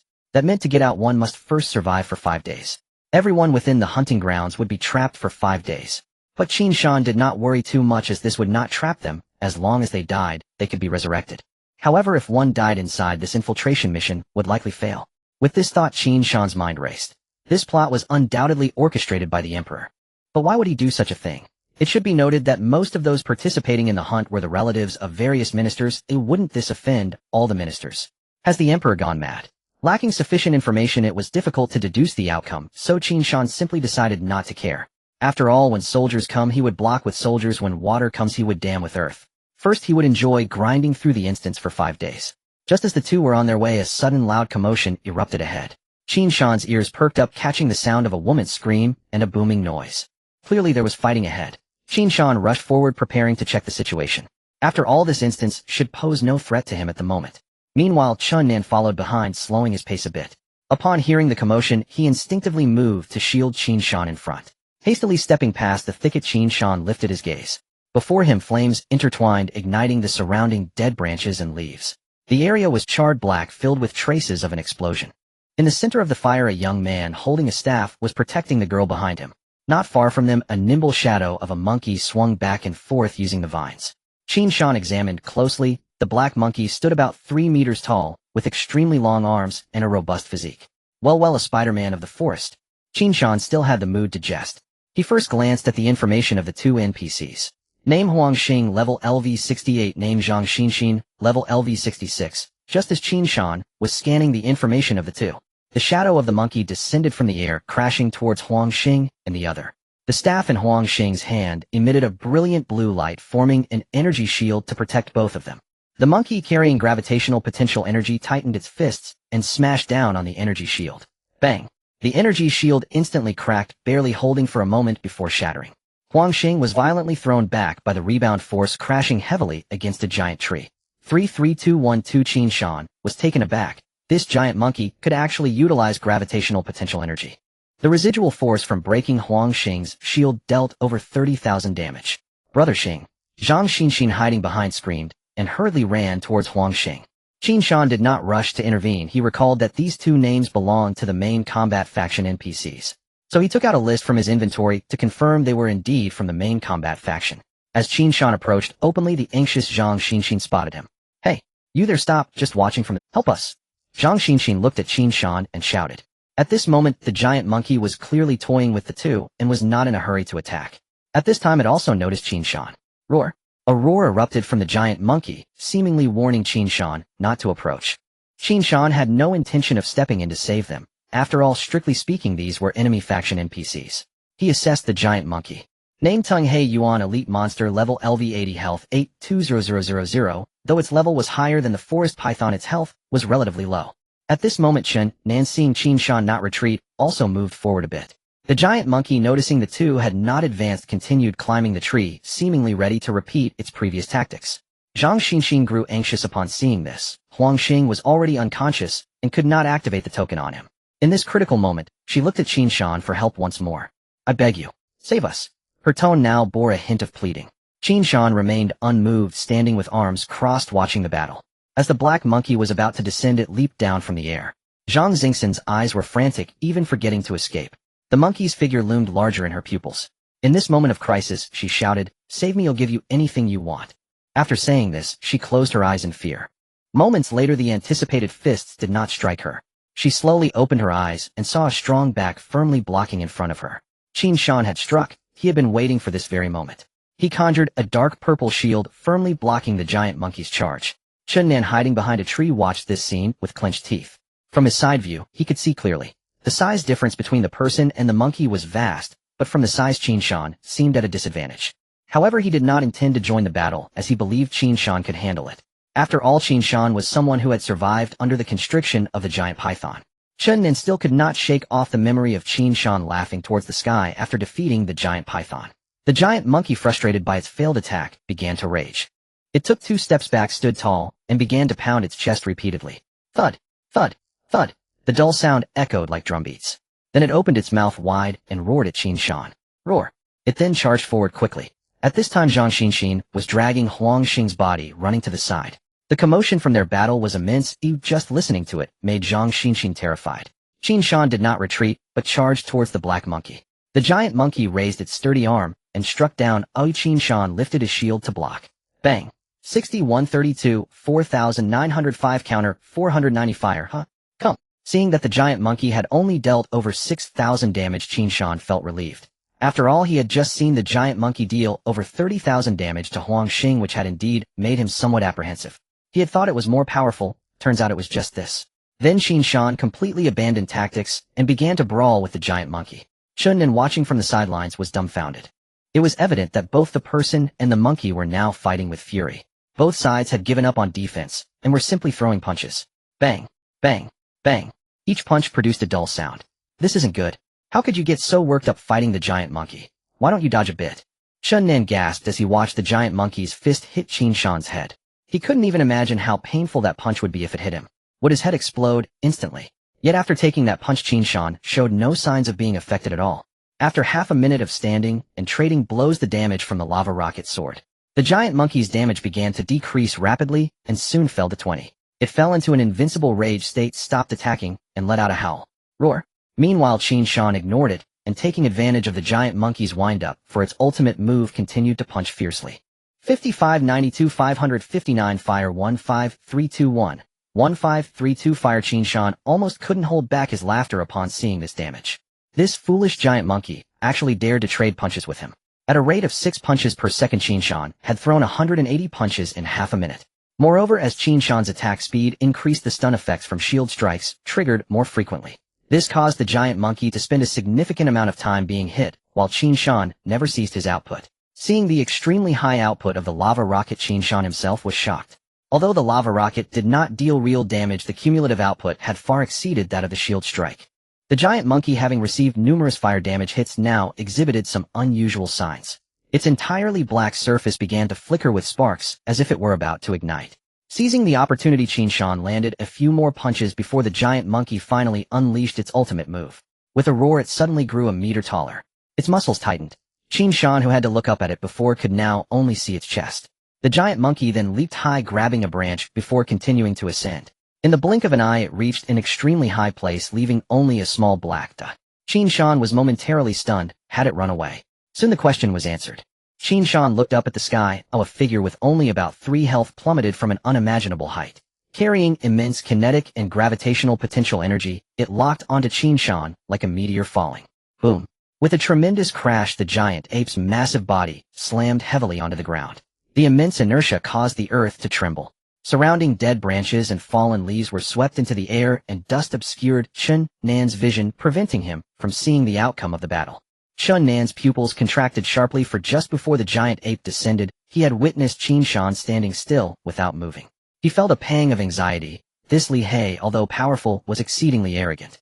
That meant to get out, one must first survive for 5 days. Everyone within the hunting grounds would be trapped for 5 days. But Qin Shan did not worry too much, as this would not trap them. As long as they died, they could be resurrected. However, if one died inside, this infiltration mission would likely fail. With this thought, Qin Shan's mind raced. This plot was undoubtedly orchestrated by the Emperor. But why would he do such a thing? It should be noted that most of those participating in the hunt were the relatives of various ministers. Wouldn't this offend all the ministers? Has the Emperor gone mad? Lacking sufficient information, it was difficult to deduce the outcome, so Qin Shan simply decided not to care. After all, when soldiers come, he would block with soldiers. When water comes, he would dam with earth. First, he would enjoy grinding through the instance for 5 days. Just as the two were on their way, a sudden loud commotion erupted ahead. Qin Shan's ears perked up, catching the sound of a woman's scream and a booming noise. Clearly there was fighting ahead. Qin Shan rushed forward, preparing to check the situation. After all, this instance should pose no threat to him at the moment. Meanwhile, Chun Nan followed behind, slowing his pace a bit. Upon hearing the commotion, he instinctively moved to shield Qin Shan in front. Hastily stepping past the thicket, Qin Shan lifted his gaze. Before him, flames intertwined, igniting the surrounding dead branches and leaves. The area was charred black, filled with traces of an explosion. In the center of the fire, a young man holding a staff was protecting the girl behind him. Not far from them, a nimble shadow of a monkey swung back and forth using the vines. Qin Shan examined closely. The black monkey stood about 3 meters tall, with extremely long arms and a robust physique. Well, a Spider-Man of the forest. Qin Shan still had the mood to jest. He first glanced at the information of the two NPCs. Name Huang Xing, level LV 68. Name Zhang Xinxin, level LV 66. just as Qin Shan was scanning the information of the two. The shadow of the monkey descended from the air, crashing towards Huang Xing and the other. The staff in Huang Xing's hand emitted a brilliant blue light, forming an energy shield to protect both of them. The monkey carrying gravitational potential energy tightened its fists and smashed down on the energy shield. Bang! The energy shield instantly cracked, barely holding for a moment before shattering. Huang Xing was violently thrown back by the rebound force, crashing heavily against a giant tree. 33212 Qin Shan was taken aback. This giant monkey could actually utilize gravitational potential energy. The residual force from breaking Huang Xing's shield dealt over 30,000 damage. Brother Xing, Zhang Xinxin hiding behind screamed, and hurriedly ran towards Huang Xing. Qin Shan did not rush to intervene. He recalled that these two names belonged to the main combat faction NPCs. So he took out a list from his inventory to confirm they were indeed from the main combat faction. As Qin Shan approached, openly the anxious Zhang Xinxin spotted him. Hey, you there, stop just watching from the— help us! Zhang Xinxin looked at Qin Shan and shouted. At this moment, the giant monkey was clearly toying with the two and was not in a hurry to attack. At this time it also noticed Qin Shan. Roar! A roar erupted from the giant monkey, seemingly warning Qin Shan not to approach. Qin Shan had no intention of stepping in to save them. After all, strictly speaking, these were enemy faction NPCs. He assessed the giant monkey. Name Tung Hei Yuan, elite monster, level LV 80, health 820000. Though its level was higher than the forest python, its health was relatively low. At this moment, Chen Nan, seeing Qin Shan not retreat, also moved forward a bit. The giant monkey, noticing the two had not advanced, continued climbing the tree, seemingly ready to repeat its previous tactics. Zhang Xinxin grew anxious upon seeing this. Huang Xing was already unconscious and could not activate the token on him. In this critical moment, she looked at Qin Shan for help once more. I beg you, save us. Her tone now bore a hint of pleading. Qin Shan remained unmoved, standing with arms crossed, watching the battle. As the black monkey was about to descend, it leaped down from the air. Zhang Xingxin's eyes were frantic, even forgetting to escape. The monkey's figure loomed larger in her pupils. In this moment of crisis, she shouted, "Save me, I'll give you anything you want." After saying this, she closed her eyes in fear. Moments later, the anticipated fists did not strike her. She slowly opened her eyes and saw a strong back firmly blocking in front of her. Qin Shan had struck. He had been waiting for this very moment. He conjured a dark purple shield, firmly blocking the giant monkey's charge. Chen Nan, hiding behind a tree, watched this scene with clenched teeth. From his side view, he could see clearly. The size difference between the person and the monkey was vast, but from the size, Qin Shan seemed at a disadvantage. However, he did not intend to join the battle, as he believed Qin Shan could handle it. After all, Qin Shan was someone who had survived under the constriction of the giant python. Chen Nan still could not shake off the memory of Qin Shan laughing towards the sky after defeating the giant python. The giant monkey, frustrated by its failed attack, began to rage. It took 2 steps back, stood tall, and began to pound its chest repeatedly. Thud, thud, thud. The dull sound echoed like drumbeats. Then it opened its mouth wide and roared at Qin Shan. Roar! It then charged forward quickly. At this time, Zhang Xinxin was dragging Huang Xing's body, running to the side. The commotion from their battle was immense. Just listening to it made Zhang Xinxin terrified. Qin Shan did not retreat, but charged towards the black monkey. The giant monkey raised its sturdy arm and struck down. Qin Shan lifted his shield to block. Bang! 6132, 4905 counter, 490 fire. Come. Seeing that the giant monkey had only dealt over 6,000 damage, Qin Shan felt relieved. After all, he had just seen the giant monkey deal over 30,000 damage to Huang Xing, which had indeed made him somewhat apprehensive. He had thought it was more powerful, turns out it was just this. Then Qin Shan completely abandoned tactics and began to brawl with the giant monkey. Chen Nan, watching from the sidelines, was dumbfounded. It was evident that both the person and the monkey were now fighting with fury. Both sides had given up on defense and were simply throwing punches. Bang, bang, bang. Each punch produced a dull sound. This isn't good. How could you get so worked up fighting the giant monkey? Why don't you dodge a bit? Chen Nan gasped as he watched the giant monkey's fist hit Qin Shan's head. He couldn't even imagine how painful that punch would be if it hit him. Would his head explode instantly? Yet after taking that punch, Qin Shan showed no signs of being affected at all. After half a minute of standing and trading blows the damage from the lava rocket soared. The giant monkey's damage began to decrease rapidly and soon fell to 20. It fell into an invincible rage state, stopped attacking, and let out a howl. Roar. Meanwhile, Qin Shan ignored it, and taking advantage of the giant monkey's wind-up for its ultimate move, continued to punch fiercely. 5592 559 fire 15321. 1532 fire. Qin Shan almost couldn't hold back his laughter upon seeing this damage. This foolish giant monkey actually dared to trade punches with him. At a rate of 6 punches per second, Qin Shan had thrown 180 punches in half a minute. Moreover, as Qin Shan's attack speed increased, the stun effects from shield strikes triggered more frequently. This caused the giant monkey to spend a significant amount of time being hit, while Qin Shan never ceased his output. Seeing the extremely high output of the lava rocket, Qin Shan himself was shocked. Although the lava rocket did not deal real damage, the cumulative output had far exceeded that of the shield strike. The giant monkey, having received numerous fire damage hits, now exhibited some unusual signs. Its entirely black surface began to flicker with sparks, as if it were about to ignite. Seizing the opportunity, Qin Shan landed a few more punches before the giant monkey finally unleashed its ultimate move. With a roar, it suddenly grew a meter taller. Its muscles tightened. Qin Shan, who had to look up at it before, could now only see its chest. The giant monkey then leaped high, grabbing a branch before continuing to ascend. In the blink of an eye, it reached an extremely high place, leaving only a small black dot. Qin Shan was momentarily stunned. Had it run away? Soon the question was answered. Qin Shan looked up at the sky. A figure with only about 3 health plummeted from an unimaginable height. Carrying immense kinetic and gravitational potential energy, it locked onto Qin Shan like a meteor falling. Boom. With a tremendous crash, the giant ape's massive body slammed heavily onto the ground. The immense inertia caused the earth to tremble. Surrounding dead branches and fallen leaves were swept into the air, and dust obscured Chun Nan's vision, preventing him from seeing the outcome of the battle. Chun Nan's pupils contracted sharply, for just before the giant ape descended, he had witnessed Qin Shan standing still without moving. He felt a pang of anxiety. This Li He, although powerful, was exceedingly arrogant.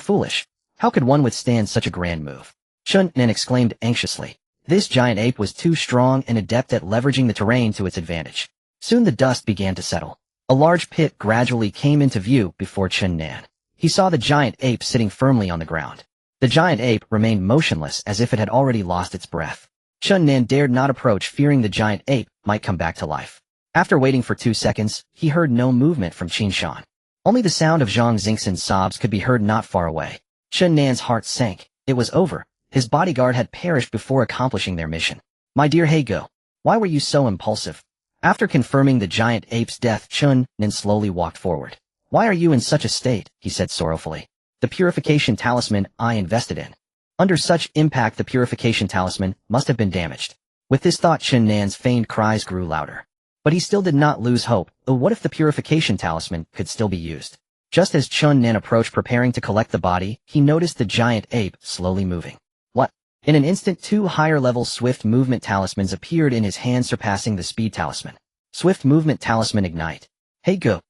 Foolish. How could one withstand such a grand move? Chun Nan exclaimed anxiously. This giant ape was too strong and adept at leveraging the terrain to its advantage. Soon the dust began to settle. A large pit gradually came into view before Chun Nan. He saw the giant ape sitting firmly on the ground. The giant ape remained motionless, as if it had already lost its breath. Chun Nan dared not approach, fearing the giant ape might come back to life. After waiting for 2 seconds, he heard no movement from Qin Shan. Only the sound of Zhang Xingxin's sobs could be heard not far away. Chun Nan's heart sank. It was over. His bodyguard had perished before accomplishing their mission. My dear He Go, why were you so impulsive? After confirming the giant ape's death, Chun Nan slowly walked forward. Why are you in such a state? He said sorrowfully. The purification talisman I invested in. Under such impact, the purification talisman must have been damaged. With this thought, Chun Nan's feigned cries grew louder. But he still did not lose hope. What if the purification talisman could still be used? Just as Chun Nan approached, preparing to collect the body, he noticed the giant ape slowly moving. What? In an instant, 2 higher-level swift movement talismans appeared in his hand, surpassing the speed talisman. Swift movement talisman ignite. Hey Go.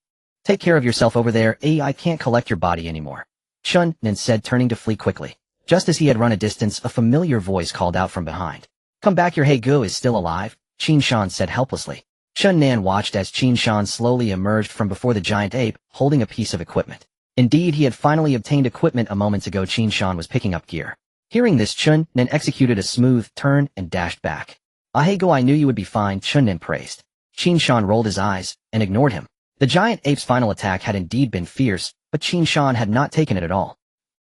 Take care of yourself over there. I can't collect your body anymore. Chun Nan said, turning to flee quickly. Just as he had run a distance, a familiar voice called out from behind. Come back, your He Go is still alive, Qin Shan said helplessly. Chun Nan watched as Qin Shan slowly emerged from before the giant ape, holding a piece of equipment. Indeed, he had finally obtained equipment. A moment ago, Qin Shan was picking up gear. Hearing this, Chun Nan executed a smooth turn and dashed back. Hey Go, I knew you would be fine, Chun Nan praised. Qin Shan rolled his eyes and ignored him. The giant ape's final attack had indeed been fierce, but Qin Shan had not taken it at all.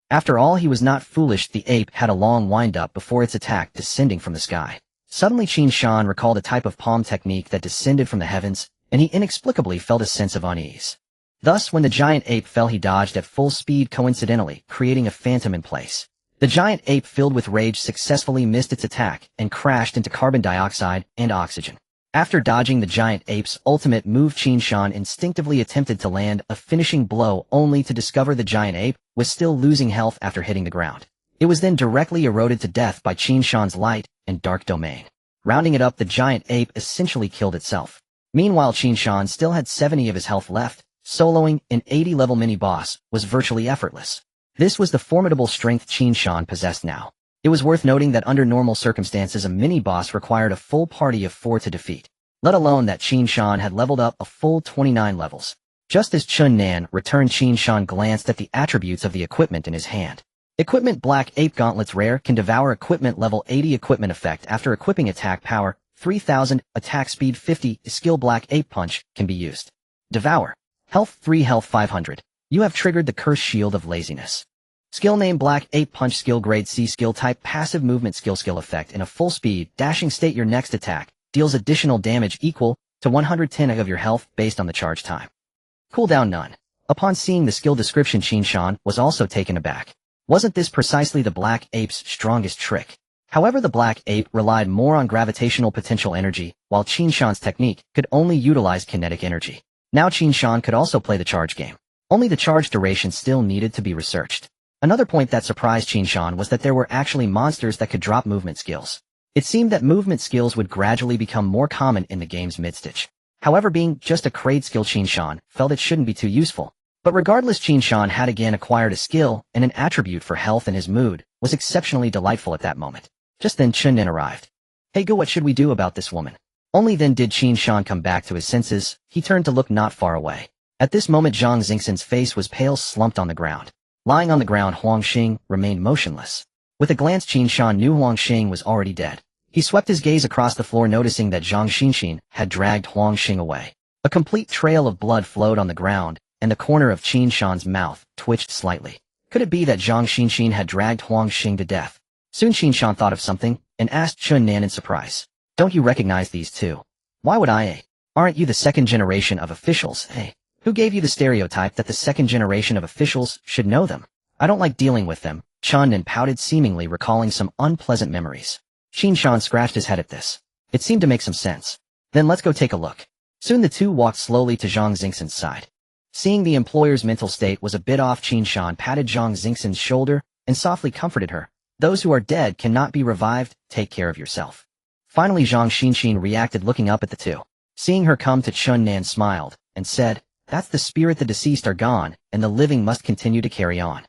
After all, he was not foolish. The ape had a long wind-up before its attack, descending from the sky. Suddenly, Qin Shan recalled a type of palm technique that descended from the heavens, and he inexplicably felt a sense of unease. Thus, when the giant ape fell, he dodged at full speed, coincidentally creating a phantom in place. The giant ape, filled with rage, successfully missed its attack and crashed into carbon dioxide and oxygen. After dodging the giant ape's ultimate move, Qin Shan instinctively attempted to land a finishing blow, only to discover the giant ape was still losing health after hitting the ground. It was then directly eroded to death by Qin Shan's light and dark domain. Rounding it up, the giant ape essentially killed itself. Meanwhile, Qin Shan still had 70 of his health left. Soloing an 80-level mini-boss was virtually effortless. This was the formidable strength Qin Shan possessed now. It was worth noting that under normal circumstances, a mini-boss required a full party of 4 to defeat, let alone that Qin Shan had leveled up a full 29 levels. Just as Chun Nan returned, Qin Shan glanced at the attributes of the equipment in his hand. Equipment: Black Ape Gauntlets, rare, can devour equipment, level 80, equipment effect after equipping, attack power 3000, attack speed 50, skill Black Ape Punch can be used. Devour. Health 3, health 500. You have triggered the Cursed Shield of Laziness. Skill name: Black Ape Punch, skill grade C, skill type passive movement, skill effect in a full speed dashing state. Your next attack deals additional damage equal to 110 of your health based on the charge time. Cooldown: none. Upon seeing the skill description, Qin Shan was also taken aback. Wasn't this precisely the Black Ape's strongest trick? However, the Black Ape relied more on gravitational potential energy, while Qin Shan's technique could only utilize kinetic energy. Now Qin Shan could also play the charge game. Only the charge duration still needed to be researched. Another point that surprised Qin Shan was that there were actually monsters that could drop movement skills. It seemed that movement skills would gradually become more common in the game's mid-stage. However, being just a crate skill, Qin Shan felt it shouldn't be too useful. But regardless, Qin Shan had again acquired a skill and an attribute for health, and his mood was exceptionally delightful at that moment. Just then Chun Nen arrived. "Hey Go, what should we do about this woman?" Only then did Qin Shan come back to his senses. He turned to look not far away. At this moment Zhang Xingxin's face was pale, slumped on the ground. Lying on the ground, Huang Xing remained motionless. With a glance, Qin Shan knew Huang Xing was already dead. He swept his gaze across the floor, noticing that Zhang Xingxin had dragged Huang Xing away. A complete trail of blood flowed on the ground, and the corner of Qin Shan's mouth twitched slightly. Could it be that Zhang Xingxin had dragged Huang Xing to death? Soon Qin Shan thought of something, and asked Chun Nan in surprise, "Don't you recognize these two?" "Why would I, eh? Aren't you the second generation of officials, eh? Who gave you the stereotype that the second generation of officials should know them? I don't like dealing with them." Chun Nan pouted, seemingly recalling some unpleasant memories. Qin Shan scratched his head at this. It seemed to make some sense. "Then let's go take a look." Soon the two walked slowly to Zhang Xingxin's side. Seeing the employer's mental state was a bit off, Qin Shan patted Zhang Xingxin's shoulder and softly comforted her. "Those who are dead cannot be revived, take care of yourself." Finally Zhang Xingxin reacted, looking up at the two. Seeing her come to Chun Nan smiled, and said, "That's the spirit, the deceased are gone, and the living must continue to carry on."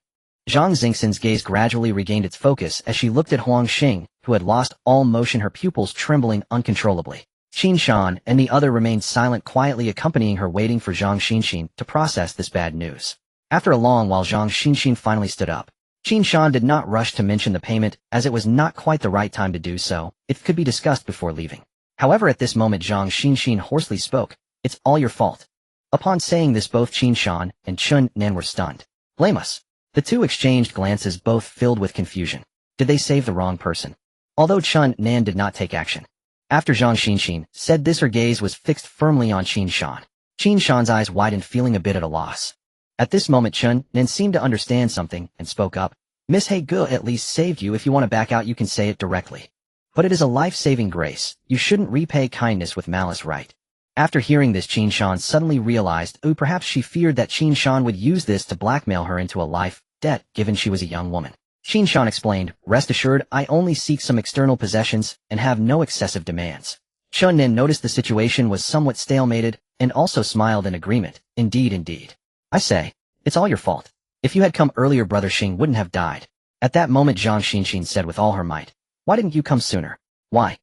Zhang Xingxin's gaze gradually regained its focus as she looked at Huang Xing, who had lost all motion, her pupils trembling uncontrollably. Qin Shan and the other remained silent, quietly accompanying her, waiting for Zhang Xingxin to process this bad news. After a long while Zhang Xingxin finally stood up. Qin Shan did not rush to mention the payment, as it was not quite the right time to do so. It could be discussed before leaving. However, at this moment Zhang Xingxin hoarsely spoke, "It's all your fault." Upon saying this, both Qin Shan and Chun Nan were stunned. "Blame us." The two exchanged glances, both filled with confusion. Did they save the wrong person? Although Chun Nan did not take action. After Zhang Xingxin said this, her gaze was fixed firmly on Qin Shan. Qin Shan's eyes widened, feeling a bit at a loss. At this moment Chun Nan seemed to understand something and spoke up. "Miss He Ge at least saved you. If you want to back out, you can say it directly. But it is a life-saving grace. You shouldn't repay kindness with malice, right?" After hearing this, Qin Shan suddenly realized, perhaps she feared that Qin Shan would use this to blackmail her into a life debt, given she was a young woman. Qin Shan explained, "Rest assured, I only seek some external possessions and have no excessive demands." Chun Nan noticed the situation was somewhat stalemated and also smiled in agreement. Indeed. "I say, it's all your fault. If you had come earlier, Brother Xing wouldn't have died." At that moment Zhang Xingxin said with all her might, "Why didn't you come sooner? Why?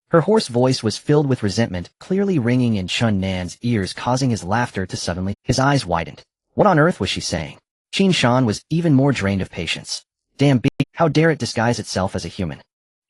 Her hoarse voice was filled with resentment, clearly ringing in Chun Nan's ears, causing his laughter to suddenly. His eyes widened. What on earth was she saying? Qin Shan was even more drained of patience. Damn beast, how dare it disguise itself as a human?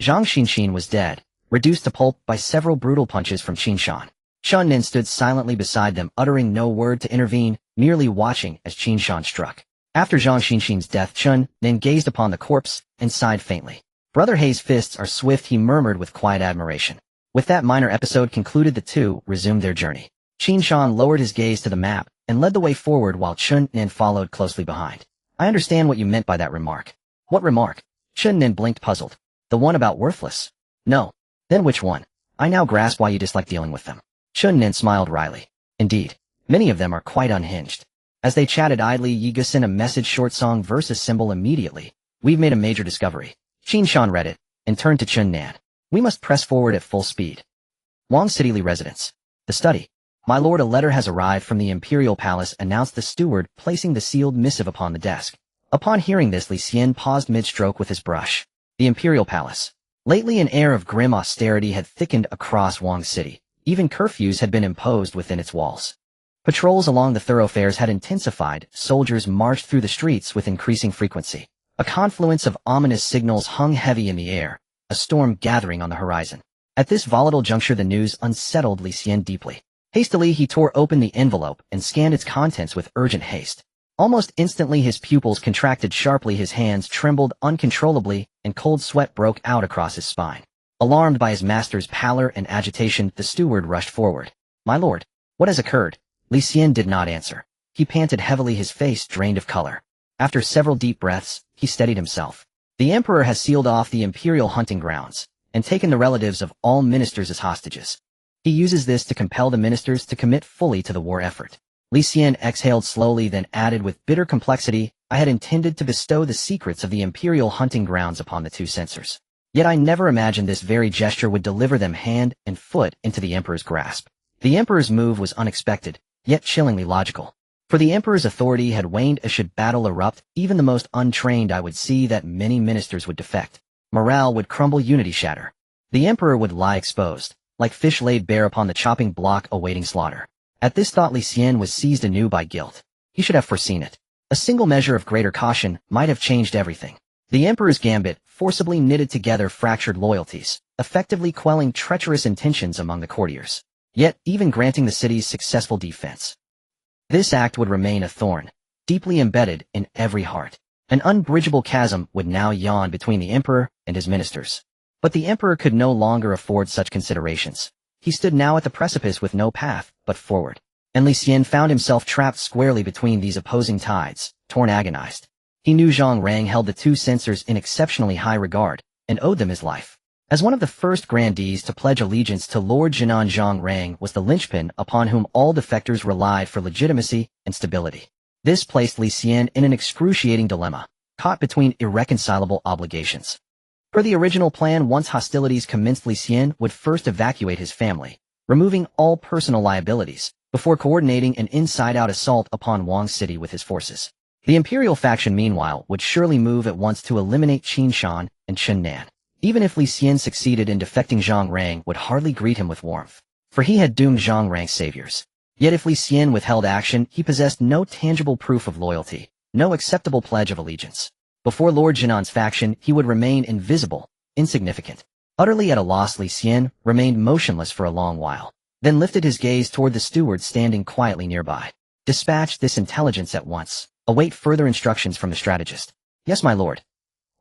Zhang Xingxin was dead, reduced to pulp by several brutal punches from Qin Shan. Chun Nan stood silently beside them, uttering no word to intervene, merely watching as Qin Shan struck. After Zhang Xingxin's death, Chun Nan gazed upon the corpse and sighed faintly. "Brother Hei's fists are swift," he murmured with quiet admiration. With that minor episode concluded, the two resumed their journey. Qin Shan lowered his gaze to the map and led the way forward, while Chun Nan followed closely behind. "I understand what you meant by that remark." "What remark?" Chun Nan blinked, puzzled. "The one about worthless?" "No." "Then which one?" "I now grasp why you dislike dealing with them." Chun Nan smiled wryly. "Indeed, many of them are quite unhinged." As they chatted idly, Yi Ge sent a message, short song versus symbol immediately. "We've made a major discovery." Qin Shan read it and turned to Chun Nan. "We must press forward at full speed." Wang City Li residence. The study. "My lord, a letter has arrived from the Imperial Palace," announced the steward, placing the sealed missive upon the desk. Upon hearing this, Li Xian paused mid-stroke with his brush. The Imperial Palace. Lately an air of grim austerity had thickened across Wang City. Even curfews had been imposed within its walls. Patrols along the thoroughfares had intensified, soldiers marched through the streets with increasing frequency. A confluence of ominous signals hung heavy in the air, a storm gathering on the horizon. At this volatile juncture the news unsettled Li Xian deeply. Hastily he tore open the envelope and scanned its contents with urgent haste. Almost instantly his pupils contracted sharply, his hands trembled uncontrollably, and cold sweat broke out across his spine. Alarmed by his master's pallor and agitation, the steward rushed forward. "My lord, what has occurred?" Li Xian did not answer. He panted heavily, his face drained of color. After several deep breaths, he steadied himself. The emperor has sealed off the imperial hunting grounds and taken the relatives of all ministers as hostages. He uses this to compel the ministers to commit fully to the war effort. Li Xian exhaled slowly, then added with bitter complexity, I had intended to bestow the secrets of the imperial hunting grounds upon the two censors. Yet I never imagined this very gesture would deliver them hand and foot into the emperor's grasp. The emperor's move was unexpected, yet chillingly logical. For the emperor's authority had waned as should battle erupt, even the most untrained I would see that many ministers would defect. Morale would crumble, unity shatter. The emperor would lie exposed, like fish laid bare upon the chopping block awaiting slaughter. At this thought Li Xian was seized anew by guilt. He should have foreseen it. A single measure of greater caution might have changed everything. The emperor's gambit forcibly knitted together fractured loyalties, effectively quelling treacherous intentions among the courtiers. Yet, even granting the city's successful defense, this act would remain a thorn, deeply embedded in every heart. An unbridgeable chasm would now yawn between the emperor and his ministers. But the emperor could no longer afford such considerations. He stood now at the precipice with no path but forward. And Li Xian found himself trapped squarely between these opposing tides, torn, agonized. He knew Zhang Rang held the two censors in exceptionally high regard, and owed them his life. As one of the first grandees to pledge allegiance to Lord Jinan, Zhang Rang was the linchpin upon whom all defectors relied for legitimacy and stability. This placed Li Xian in an excruciating dilemma, caught between irreconcilable obligations. Per the original plan, once hostilities commenced, Li Xian would first evacuate his family, removing all personal liabilities, before coordinating an inside-out assault upon Wang City with his forces. The imperial faction, meanwhile, would surely move at once to eliminate Qin Shan and Qin Nan. Even if Li Xian succeeded in defecting, Zhang Rang would hardly greet him with warmth, for he had doomed Zhang Rang's saviors. Yet if Li Xian withheld action, he possessed no tangible proof of loyalty, no acceptable pledge of allegiance. Before Lord Jinan's faction, he would remain invisible, insignificant. Utterly at a loss, Li Xian remained motionless for a long while, then lifted his gaze toward the steward standing quietly nearby. Dispatch this intelligence at once. Await further instructions from the strategist. Yes, my lord.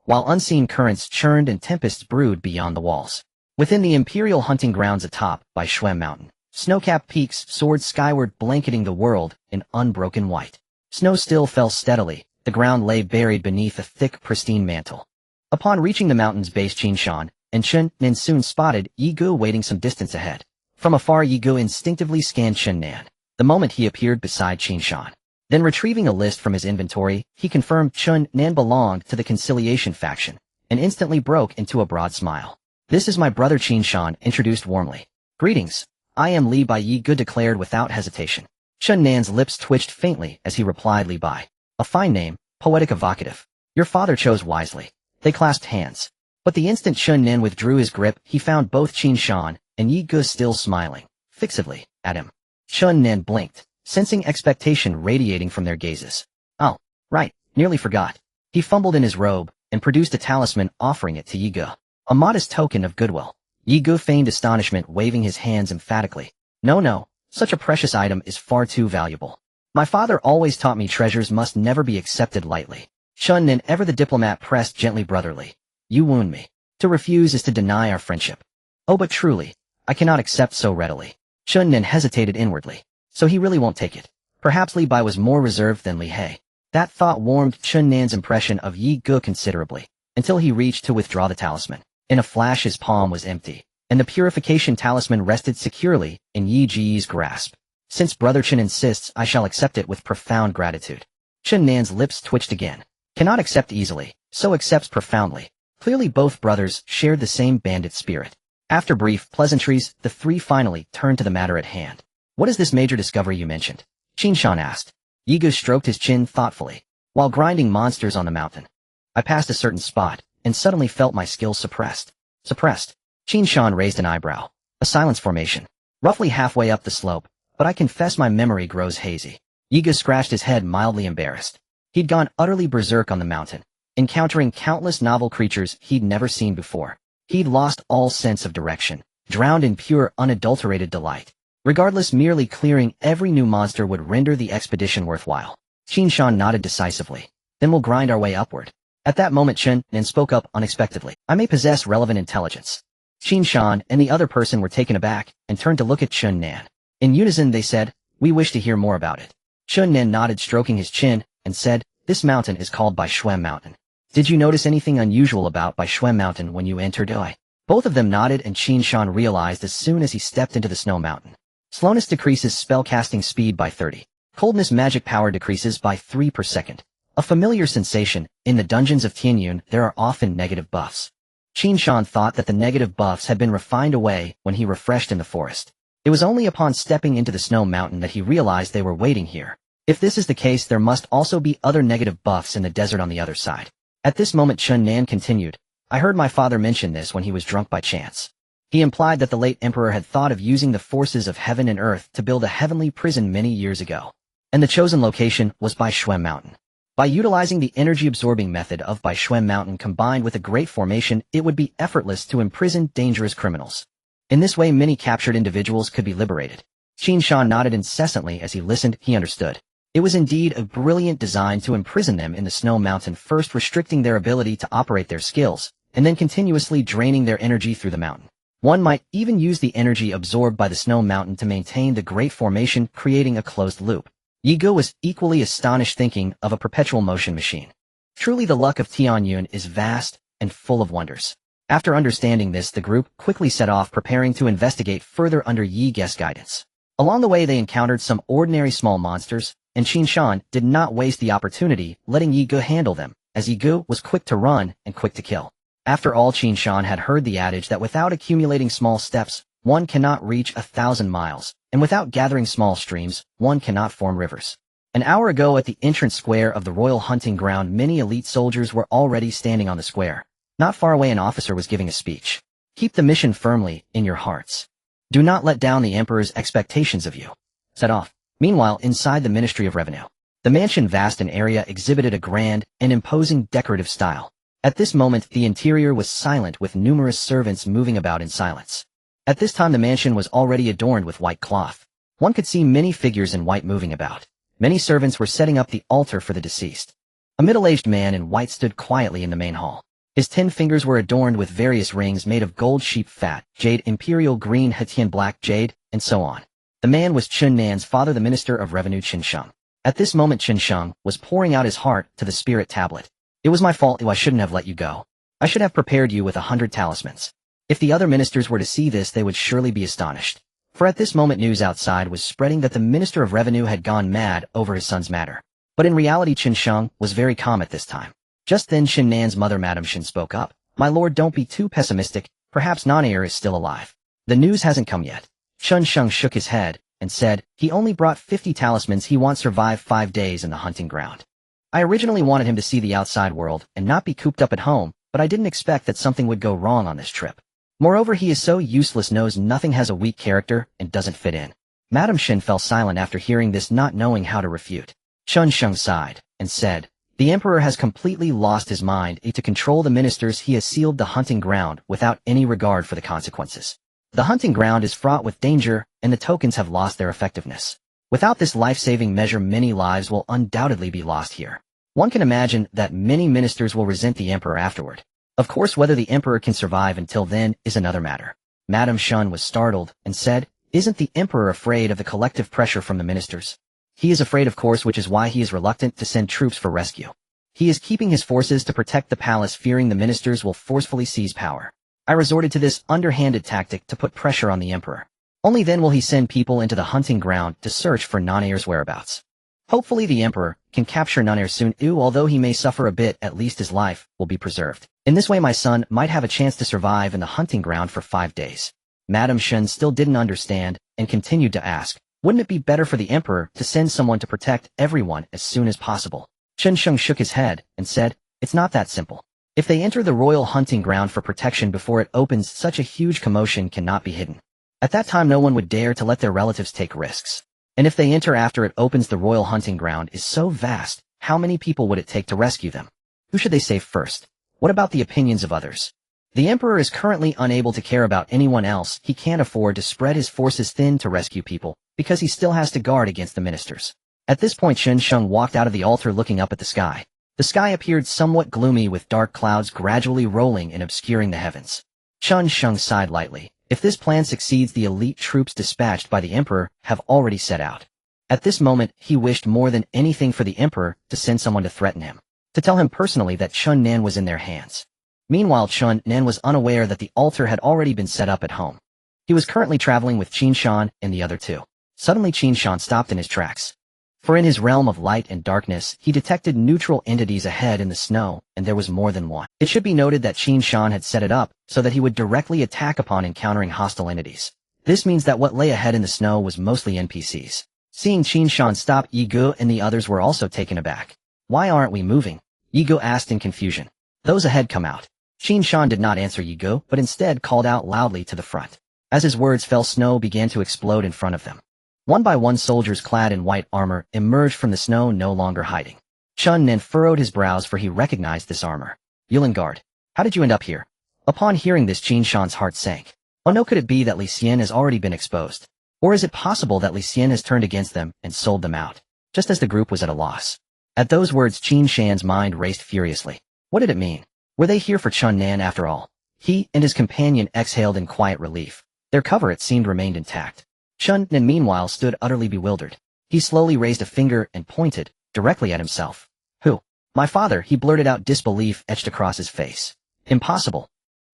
While unseen currents churned and tempests brewed beyond the walls. Within the imperial hunting grounds atop by Shuem Mountain, snow-capped peaks soared skyward, blanketing the world in unbroken white. Snow still fell steadily. The ground lay buried beneath a thick, pristine mantle. Upon reaching the mountain's base, Qin Shan and Qin Nan soon spotted Yi Gu waiting some distance ahead. From afar, Yi Gu instinctively scanned Qin Nan, the moment he appeared beside Qin Shan. Then retrieving a list from his inventory, he confirmed Qin Nan belonged to the Conciliation faction, and instantly broke into a broad smile. This is my brother, Qin Shan introduced warmly. Greetings. I am Li Bai, Yi Gu declared without hesitation. Qin Nan's lips twitched faintly as he replied, Li Bai. A fine name, poetic, evocative. Your father chose wisely. They clasped hands. But the instant Qin Nan withdrew his grip, he found both Qin Shan and Yi Gu still smiling, fixedly, at him. Qin Nan blinked, sensing expectation radiating from their gazes. Oh, right, nearly forgot. He fumbled in his robe and produced a talisman, offering it to Yi Gu. A modest token of goodwill. Yi Gu feigned astonishment, waving his hands emphatically. No, such a precious item is far too valuable. My father always taught me treasures must never be accepted lightly. Qin Nan, ever the diplomat, pressed gently, brotherly. You wound me. To refuse is to deny our friendship. Oh, but truly, I cannot accept so readily. Qin Nan hesitated inwardly. So he really won't take it. Perhaps Li Bai was more reserved than Li He. That thought warmed Qin Nan's impression of Yi Gu considerably, until he reached to withdraw the talisman. In a flash his palm was empty, and the purification talisman rested securely in Yi Ji's grasp. Since Brother Qin insists, I shall accept it with profound gratitude. Qin Nan's lips twitched again. Cannot accept easily, so accepts profoundly. Clearly both brothers shared the same bandit spirit. After brief pleasantries, the three finally turned to the matter at hand. What is this major discovery you mentioned? Qin Shan asked. Yi Gu stroked his chin thoughtfully. While grinding monsters on the mountain, I passed a certain spot, and suddenly felt my skills suppressed. Suppressed? Qin Shan raised an eyebrow. A silence formation. Roughly halfway up the slope, but I confess my memory grows hazy. Yi Gu scratched his head, mildly embarrassed. He'd gone utterly berserk on the mountain, encountering countless novel creatures he'd never seen before. He'd lost all sense of direction, drowned in pure, unadulterated delight. Regardless, merely clearing every new monster would render the expedition worthwhile. Qin Shan nodded decisively. Then we'll grind our way upward. At that moment Qin Nan spoke up unexpectedly. I may possess relevant intelligence. Qin Shan and the other person were taken aback and turned to look at Qin Nan. In unison they said, we wish to hear more about it. Qin Nan nodded, stroking his chin, and said, this mountain is called by Shuem Mountain. Did you notice anything unusual about Baishuan Mountain when you entered Oi? Both of them nodded, and Qin Shan realized as soon as he stepped into the snow mountain. Slowness decreases spellcasting speed by 30. Coldness magic power decreases by 3 per second. A familiar sensation. In the dungeons of Tianyun, there are often negative buffs. Qin Shan thought that the negative buffs had been refined away when he refreshed in the forest. It was only upon stepping into the snow mountain that he realized they were waiting here. If this is the case, there must also be other negative buffs in the desert on the other side. At this moment, Qin Nan continued, I heard my father mention this when he was drunk by chance. He implied that the late emperor had thought of using the forces of heaven and earth to build a heavenly prison many years ago. And the chosen location was Baishuan Mountain. By utilizing the energy-absorbing method of Baishuan Mountain combined with a great formation, it would be effortless to imprison dangerous criminals. In this way, many captured individuals could be liberated. Qin Shan nodded incessantly as he listened. He understood. It was indeed a brilliant design to imprison them in the snow mountain, first restricting their ability to operate their skills, and then continuously draining their energy through the mountain. One might even use the energy absorbed by the snow mountain to maintain the great formation, creating a closed loop. Ye Gu was equally astonished, thinking of a perpetual motion machine. Truly the luck of Tianyun is vast and full of wonders. After understanding this, the group quickly set off, preparing to investigate further under Yi Ge's guidance. Along the way they encountered some ordinary small monsters, and Qin Shan did not waste the opportunity, letting Yi Gu handle them, as Yi Gu was quick to run and quick to kill. After all, Qin Shan had heard the adage that without accumulating small steps, one cannot reach 1,000 miles, and without gathering small streams, one cannot form rivers. An hour ago at the entrance square of the royal hunting ground, many elite soldiers were already standing on the square. Not far away, an officer was giving a speech. Keep the mission firmly in your hearts. Do not let down the emperor's expectations of you. Set off. Meanwhile, inside the Ministry of Revenue, the mansion, vast in area, exhibited a grand and imposing decorative style. At this moment, the interior was silent, with numerous servants moving about in silence. At this time, the mansion was already adorned with white cloth. One could see many figures in white moving about. Many servants were setting up the altar for the deceased. A middle-aged man in white stood quietly in the main hall. His 10 fingers were adorned with various rings made of gold, sheep fat, jade, imperial green, Hetian black jade, and so on. The man was Qin Nan's father, the Minister of Revenue, Qin Shan. At this moment, Qin Shan was pouring out his heart to the spirit tablet. It was my fault. I shouldn't have let you go. I should have prepared you with 100 talismans. If the other ministers were to see this, they would surely be astonished. For at this moment, news outside was spreading that the Minister of Revenue had gone mad over his son's matter. But in reality, Qin Shan was very calm at this time. Just then, Qin Nan's mother, Madame Shin, spoke up. My lord, don't be too pessimistic. Perhaps Nanair is still alive. The news hasn't come yet. Qin Shan shook his head and said, he only brought 50 talismans. He won't survive 5 days in the hunting ground. I originally wanted him to see the outside world and not be cooped up at home, but I didn't expect that something would go wrong on this trip. Moreover, he is so useless, knows nothing, has a weak character, and doesn't fit in. Madame Shin fell silent after hearing this, not knowing how to refute. Qin Shan sighed and said, the emperor has completely lost his mind. To control the ministers, he has sealed the hunting ground without any regard for the consequences. The hunting ground is fraught with danger, and the tokens have lost their effectiveness. Without this life-saving measure, many lives will undoubtedly be lost here. One can imagine that many ministers will resent the emperor afterward. Of course, whether the emperor can survive until then is another matter. Madame Shan was startled and said, isn't the emperor afraid of the collective pressure from the ministers? He is afraid, of course, which is why he is reluctant to send troops for rescue. He is keeping his forces to protect the palace, fearing the ministers will forcefully seize power. I resorted to this underhanded tactic to put pressure on the emperor. Only then will he send people into the hunting ground to search for Nanair's whereabouts. Hopefully the emperor can capture Nanair soon. Although he may suffer a bit, at least his life will be preserved. In this way, my son might have a chance to survive in the hunting ground for 5 days. Madame Shen still didn't understand and continued to ask, wouldn't it be better for the emperor to send someone to protect everyone as soon as possible? Qin Shan shook his head and said, it's not that simple. If they enter the royal hunting ground for protection before it opens, such a huge commotion cannot be hidden. At that time, no one would dare to let their relatives take risks. And if they enter after it opens, the royal hunting ground is so vast, how many people would it take to rescue them? Who should they save first? What about the opinions of others? The emperor is currently unable to care about anyone else. He can't afford to spread his forces thin to rescue people, because he still has to guard against the ministers. At this point, Qin Shan walked out of the altar, looking up at the sky. The sky appeared somewhat gloomy, with dark clouds gradually rolling and obscuring the heavens. Qin Shan sighed lightly. If this plan succeeds, the elite troops dispatched by the emperor have already set out. At this moment, he wished more than anything for the emperor to send someone to threaten him. to tell him personally that Chun Nan was in their hands. Meanwhile, Chun Nan was unaware that the altar had already been set up at home. He was currently traveling with Qin Shan and the other two. Suddenly Qin Shan stopped in his tracks. For in his realm of light and darkness, he detected neutral entities ahead in the snow, and there was more than one. It should be noted that Qin Shan had set it up so that he would directly attack upon encountering hostile entities. This means that what lay ahead in the snow was mostly NPCs. Seeing Qin Shan stop, Yi Gu and the others were also taken aback. "Why aren't we moving?" Yi Gu asked in confusion. "Those ahead come out." Qin Shan did not answer Yi Gu, but instead called out loudly to the front. As his words fell, snow began to explode in front of them. One by one, soldiers clad in white armor emerged from the snow, no longer hiding. Chun Nan furrowed his brows, for he recognized this armor. "Yulin, how did you end up here?" Upon hearing this, Qin Shan's heart sank. Oh no, could it be that Li Xian has already been exposed? Or is it possible that Li Xian has turned against them and sold them out, just as the group was at a loss? At those words, Qin Shan's mind raced furiously. What did it mean? Were they here for Chun Nan after all? He and his companion exhaled in quiet relief. Their cover, it seemed, remained intact. Chun Nan, meanwhile, stood utterly bewildered. He slowly raised a finger and pointed directly at himself. "Who?" "My father," he blurted out, disbelief etched across his face. "Impossible.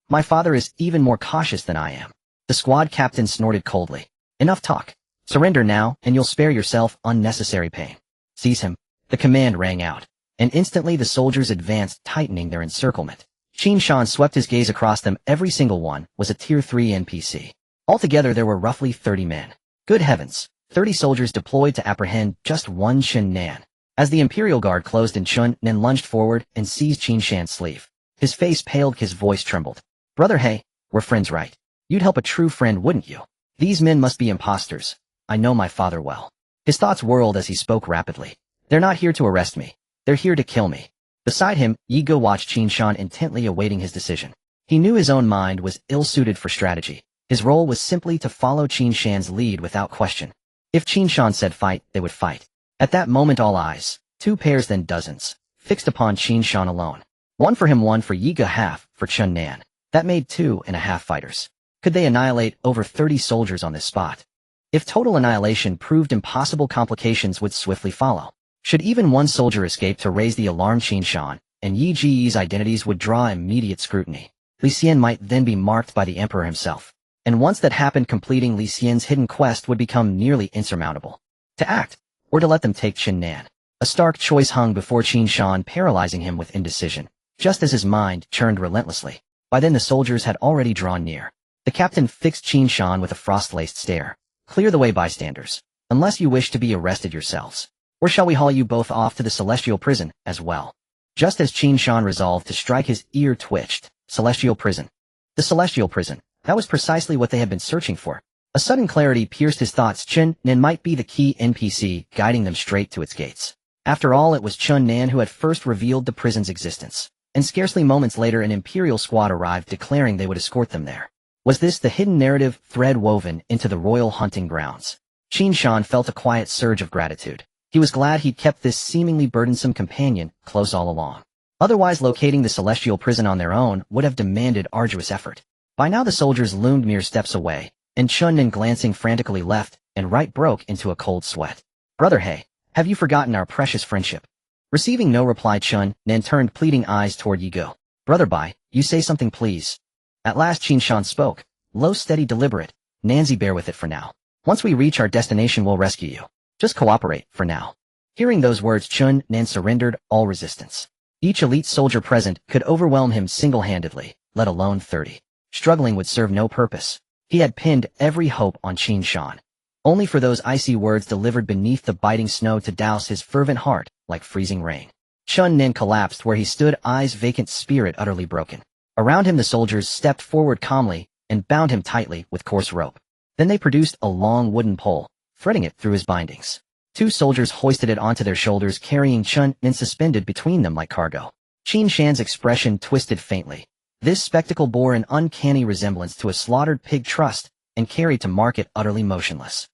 My father is even more cautious than I am." The squad captain snorted coldly. "Enough talk. Surrender now, and you'll spare yourself unnecessary pain." "Seize him." The command rang out, and instantly the soldiers advanced, tightening their encirclement. Qin Shan swept his gaze across them. Every single one was a Tier 3 NPC. Altogether, there were roughly 30 men. Good heavens, 30 soldiers deployed to apprehend just one Chun Nan. As the Imperial Guard closed in, Chun Nan lunged forward and seized Qin Shan's sleeve. His face paled, his voice trembled. "Brother, hey, we're friends, right? You'd help a true friend, wouldn't you? These men must be imposters. I know my father well." His thoughts whirled as he spoke rapidly. "They're not here to arrest me. They're here to kill me." Beside him, Yi Gu watched Qin Shan intently, awaiting his decision. He knew his own mind was ill-suited for strategy. His role was simply to follow Qin Shan's lead without question. If Qin Shan said fight, they would fight. At that moment, all eyes, 2 pairs then dozens, fixed upon Qin Shan alone. One for him, one for Yi Gu, half for Chun Nan. That made 2.5 fighters. Could they annihilate over 30 soldiers on this spot? If total annihilation proved impossible, complications would swiftly follow. Should even one soldier escape to raise the alarm, Qin Shan and Yi Ji's identities would draw immediate scrutiny. Li Xian might then be marked by the emperor himself. And once that happened, completing Li Xian's hidden quest would become nearly insurmountable. To act, or to let them take Chun Nan. A stark choice hung before Qin Shan, paralyzing him with indecision, just as his mind churned relentlessly. By then the soldiers had already drawn near. The captain fixed Qin Shan with a frost-laced stare. "Clear the way, bystanders, unless you wish to be arrested yourselves. Or shall we haul you both off to the celestial prison as well?" Just as Qin Shan resolved to strike, his ear twitched. Celestial prison. The celestial prison. That was precisely what they had been searching for. A sudden clarity pierced his thoughts. Chun Nan might be the key NPC, guiding them straight to its gates. After all, it was Chun Nan who had first revealed the prison's existence. And scarcely moments later, an Imperial squad arrived, declaring they would escort them there. Was this the hidden narrative thread woven into the royal hunting grounds? Qin Shan felt a quiet surge of gratitude. He was glad he'd kept this seemingly burdensome companion close all along. Otherwise, locating the celestial prison on their own would have demanded arduous effort. By now the soldiers loomed mere steps away, and Chun Nan, glancing frantically left and right, broke into a cold sweat. "Brother, hey, have you forgotten our precious friendship?" Receiving no reply, Chun Nan turned pleading eyes toward Yi Gu. "Brother, you say something, please." At last Qin Shan spoke. Low, steady, deliberate. "Nanzi, bear with it for now. Once we reach our destination, we'll rescue you. Just cooperate, for now." Hearing those words, Chun Nan surrendered all resistance. Each elite soldier present could overwhelm him single-handedly, let alone 30. Struggling would serve no purpose. He had pinned every hope on Qin Shan, only for those icy words delivered beneath the biting snow to douse his fervent heart like freezing rain. Chun Nan collapsed where he stood, eyes vacant, spirit utterly broken. Around him the soldiers stepped forward calmly and bound him tightly with coarse rope. Then they produced a long wooden pole, threading it through his bindings. 2 soldiers hoisted it onto their shoulders, carrying Chun Nan suspended between them like cargo. Qin Shan's expression twisted faintly. This spectacle bore an uncanny resemblance to a slaughtered pig trussed and carried to market utterly motionless.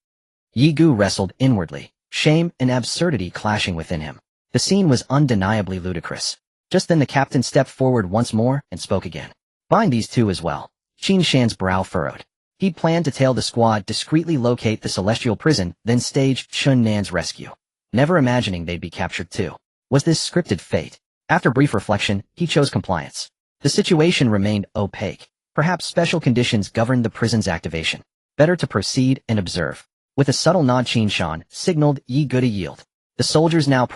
Yi Gu wrestled inwardly, shame and absurdity clashing within him. The scene was undeniably ludicrous. Just then the captain stepped forward once more and spoke again. "Bind these 2 as well." Qin Shan's brow furrowed. He'd planned to tail the squad, discreetly locate the celestial prison, then stage Chun Nan's rescue, never imagining they'd be captured too. Was this scripted fate? After brief reflection, he chose compliance. The situation remained opaque. Perhaps special conditions governed the prison's activation. Better to proceed and observe. With a subtle nod, Qin Shan signaled, "Ye good to yield." The soldiers now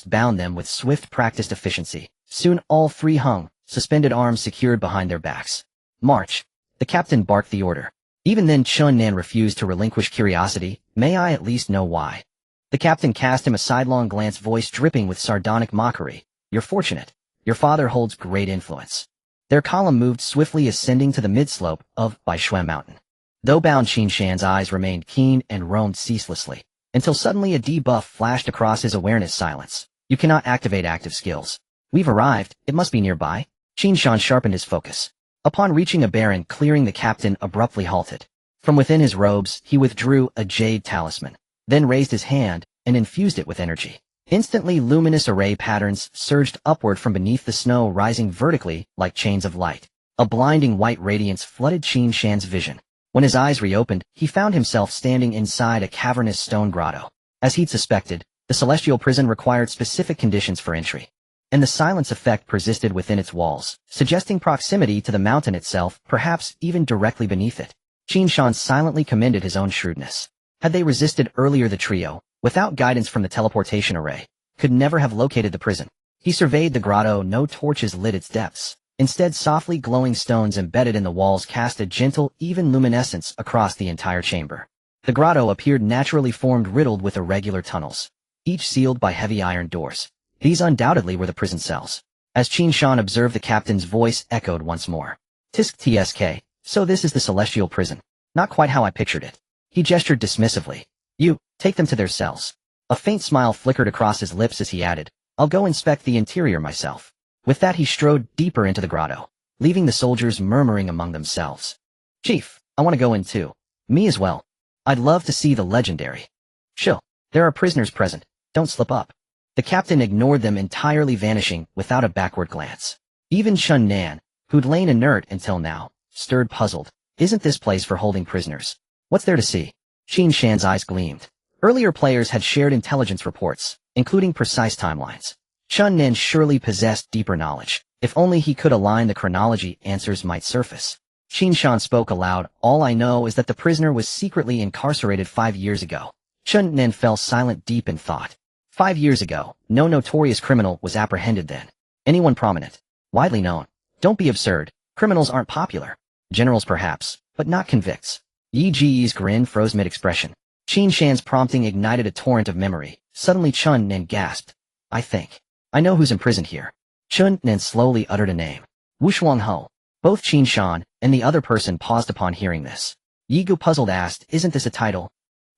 bound them with swift practiced efficiency. Soon all three hung, suspended arms secured behind their backs. "March." The captain barked the order. Even then Chun Nan refused to relinquish curiosity. "May I at least know why?" The captain cast him a sidelong glance, voice dripping with sardonic mockery. "You're fortunate. Your father holds great influence." Their column moved swiftly, ascending to the mid-slope of Baishuan Mountain. Though bound, Qin Shan's eyes remained keen and roamed ceaselessly, until suddenly a debuff flashed across his awareness. "Silence. You cannot activate active skills. We've arrived, it must be nearby." Qin Shan sharpened his focus. Upon reaching a barren clearing, the captain abruptly halted. From within his robes, he withdrew a jade talisman, then raised his hand and infused it with energy. Instantly, luminous array patterns surged upward from beneath the snow, rising vertically like chains of light. A blinding white radiance flooded Qin Shan's vision. When his eyes reopened, he found himself standing inside a cavernous stone grotto. As he'd suspected, the celestial prison required specific conditions for entry, and the silence effect persisted within its walls, suggesting proximity to the mountain itself, perhaps even directly beneath it. Qin Shan silently commended his own shrewdness. Had they resisted earlier, the trio, without guidance from the teleportation array, could never have located the prison. He surveyed the grotto. No torches lit its depths. Instead, softly glowing stones embedded in the walls cast a gentle, even luminescence across the entire chamber. The grotto appeared naturally formed, riddled with irregular tunnels, each sealed by heavy iron doors. These undoubtedly were the prison cells. As Qin Shan observed, the captain's voice echoed once more. "Tisk tsk, so this is the celestial prison. Not quite how I pictured it." He gestured dismissively. "You, take them to their cells." A faint smile flickered across his lips as he added, "I'll go inspect the interior myself." With that, he strode deeper into the grotto, leaving the soldiers murmuring among themselves. "Chief, I want to go in too." "Me as well. I'd love to see the legendary." "Chill. There are prisoners present. Don't slip up." The captain ignored them entirely, vanishing without a backward glance. Even Chun Nan, who'd lain inert until now, stirred, puzzled. "Isn't this place for holding prisoners? What's there to see?" Qin Shan's eyes gleamed. Earlier players had shared intelligence reports, including precise timelines. Chun Nan surely possessed deeper knowledge. If only he could align the chronology, answers might surface. Qin Shan spoke aloud. "All I know is that the prisoner was secretly incarcerated 5 years ago." Chun Nan fell silent, deep in thought. 5 years ago, no notorious criminal was apprehended then. Anyone prominent, widely known. Don't be absurd. Criminals aren't popular. Generals perhaps, but not convicts. Yi Ji's grin froze mid-expression. Qin Shan's prompting ignited a torrent of memory. Suddenly Chun Nan gasped. "I think I know who's imprisoned here." Chun Nan slowly uttered a name. Wushuang Ho. Both Qin Shan and the other person paused upon hearing this. Yi Gu, puzzled, asked, "Isn't this a title?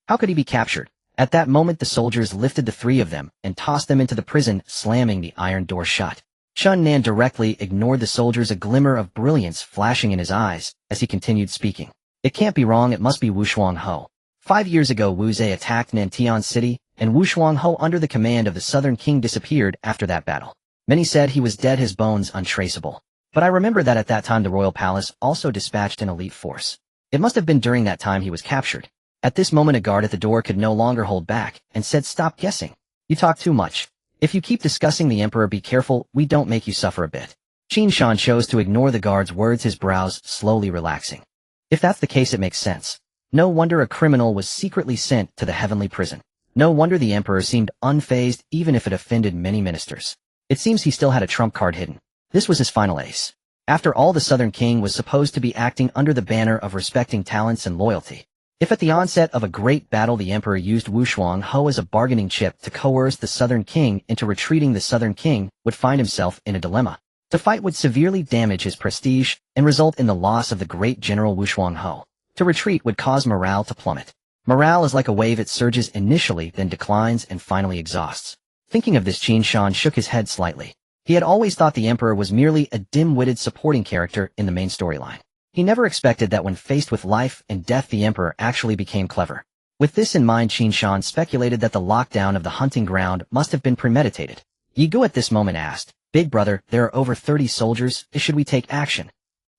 How could he be captured?" At that moment the soldiers lifted the three of them and tossed them into the prison, slamming the iron door shut. Chun Nan directly ignored the soldiers, a glimmer of brilliance flashing in his eyes as he continued speaking. "It can't be wrong, it must be Wushuang Ho. 5 years ago Wu Zhe attacked Nantian City, and Wushuang Ho, under the command of the Southern King, disappeared after that battle. Many said he was dead, his bones untraceable. But I remember that at that time the royal palace also dispatched an elite force. It must have been during that time he was captured." At this moment a guard at the door could no longer hold back and said, "Stop guessing. You talk too much. If you keep discussing the emperor, be careful we don't make you suffer a bit." Qin Shan chose to ignore the guard's words, his brows slowly relaxing. If that's the case, it makes sense. No wonder a criminal was secretly sent to the heavenly prison. No wonder the emperor seemed unfazed, even if it offended many ministers. It seems he still had a trump card hidden. This was his final ace. After all, the Southern King was supposed to be acting under the banner of respecting talents and loyalty. If at the onset of a great battle the emperor used Wushuang Ho as a bargaining chip to coerce the Southern King into retreating, the Southern King would find himself in a dilemma. To fight would severely damage his prestige and result in the loss of the great general Wushuang Ho. To retreat would cause morale to plummet. Morale is like a wave, it surges initially, then declines and finally exhausts. Thinking of this, Qin Shan shook his head slightly. He had always thought the emperor was merely a dim-witted supporting character in the main storyline. He never expected that when faced with life and death the emperor actually became clever. With this in mind, Qin Shan speculated that the lockdown of the hunting ground must have been premeditated. Yi Gu at this moment asked, "Big brother, there are over 30 soldiers, should we take action?"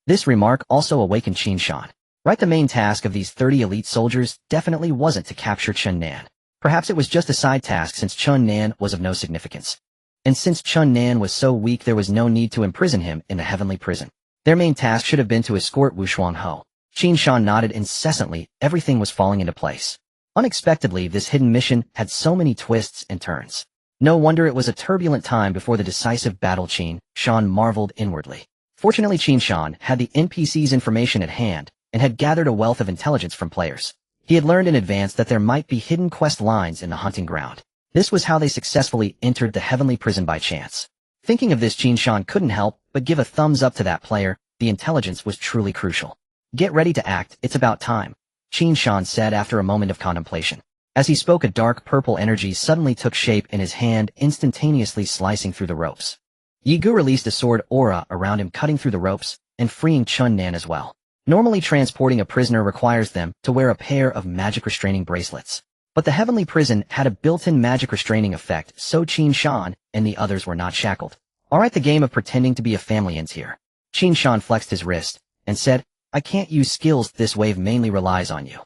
This remark also awakened Qin Shan. Right, the main task of these 30 elite soldiers definitely wasn't to capture Chun Nan. Perhaps it was just a side task, since Chun Nan was of no significance. And since Chun Nan was so weak, there was no need to imprison him in the heavenly prison. Their main task should have been to escort Wu Xuanhou. Qin Shan nodded incessantly. Everything was falling into place. Unexpectedly, this hidden mission had so many twists and turns. No wonder it was a turbulent time before the decisive battle. Qin Shan marveled inwardly. Fortunately, Qin Shan had the NPC's information at hand and had gathered a wealth of intelligence from players. He had learned in advance that there might be hidden quest lines in the hunting ground. This was how they successfully entered the heavenly prison by chance. Thinking of this, Qin Shan couldn't help but give a thumbs up to that player. The intelligence was truly crucial. Get ready to act, it's about time, Qin Shan said after a moment of contemplation. As he spoke, a dark purple energy suddenly took shape in his hand, instantaneously slicing through the ropes. Yi Gu released a sword aura around him, cutting through the ropes and freeing Chun Nan as well. Normally, transporting a prisoner requires them to wear a pair of magic restraining bracelets. But the heavenly prison had a built-in magic restraining effect, so Qin Shan and the others were not shackled. Alright, the game of pretending to be a family ends here. Qin Shan flexed his wrist and said, I can't use skills, this wave mainly relies on you.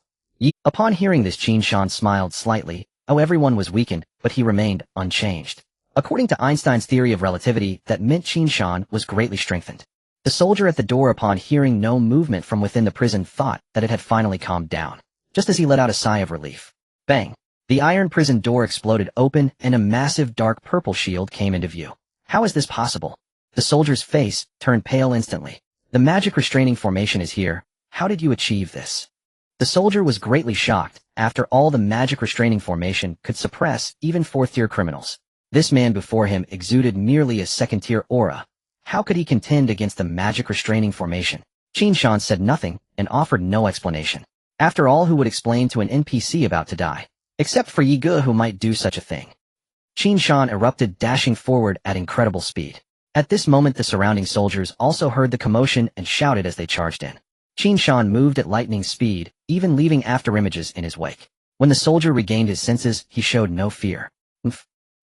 Upon hearing this, Qin Shan smiled slightly. Oh, everyone was weakened, but he remained unchanged. According to Einstein's theory of relativity, that meant Qin Shan was greatly strengthened. The soldier at the door, upon hearing no movement from within the prison, thought that it had finally calmed down. Just as he let out a sigh of relief. Bang! The iron prison door exploded open and a massive dark purple shield came into view. How is this possible? The soldier's face turned pale instantly. The magic restraining formation is here. How did you achieve this? The soldier was greatly shocked. After all, the magic restraining formation could suppress even fourth-tier criminals. This man before him exuded merely a second-tier aura. How could he contend against the magic restraining formation? Qin Shan said nothing and offered no explanation. After all, who would explain to an NPC about to die? Except for Yi Gu, who might do such a thing. Qin Shan erupted, dashing forward at incredible speed. At this moment, the surrounding soldiers also heard the commotion and shouted as they charged in. Qin Shan moved at lightning speed, even leaving afterimages in his wake. When the soldier regained his senses, he showed no fear.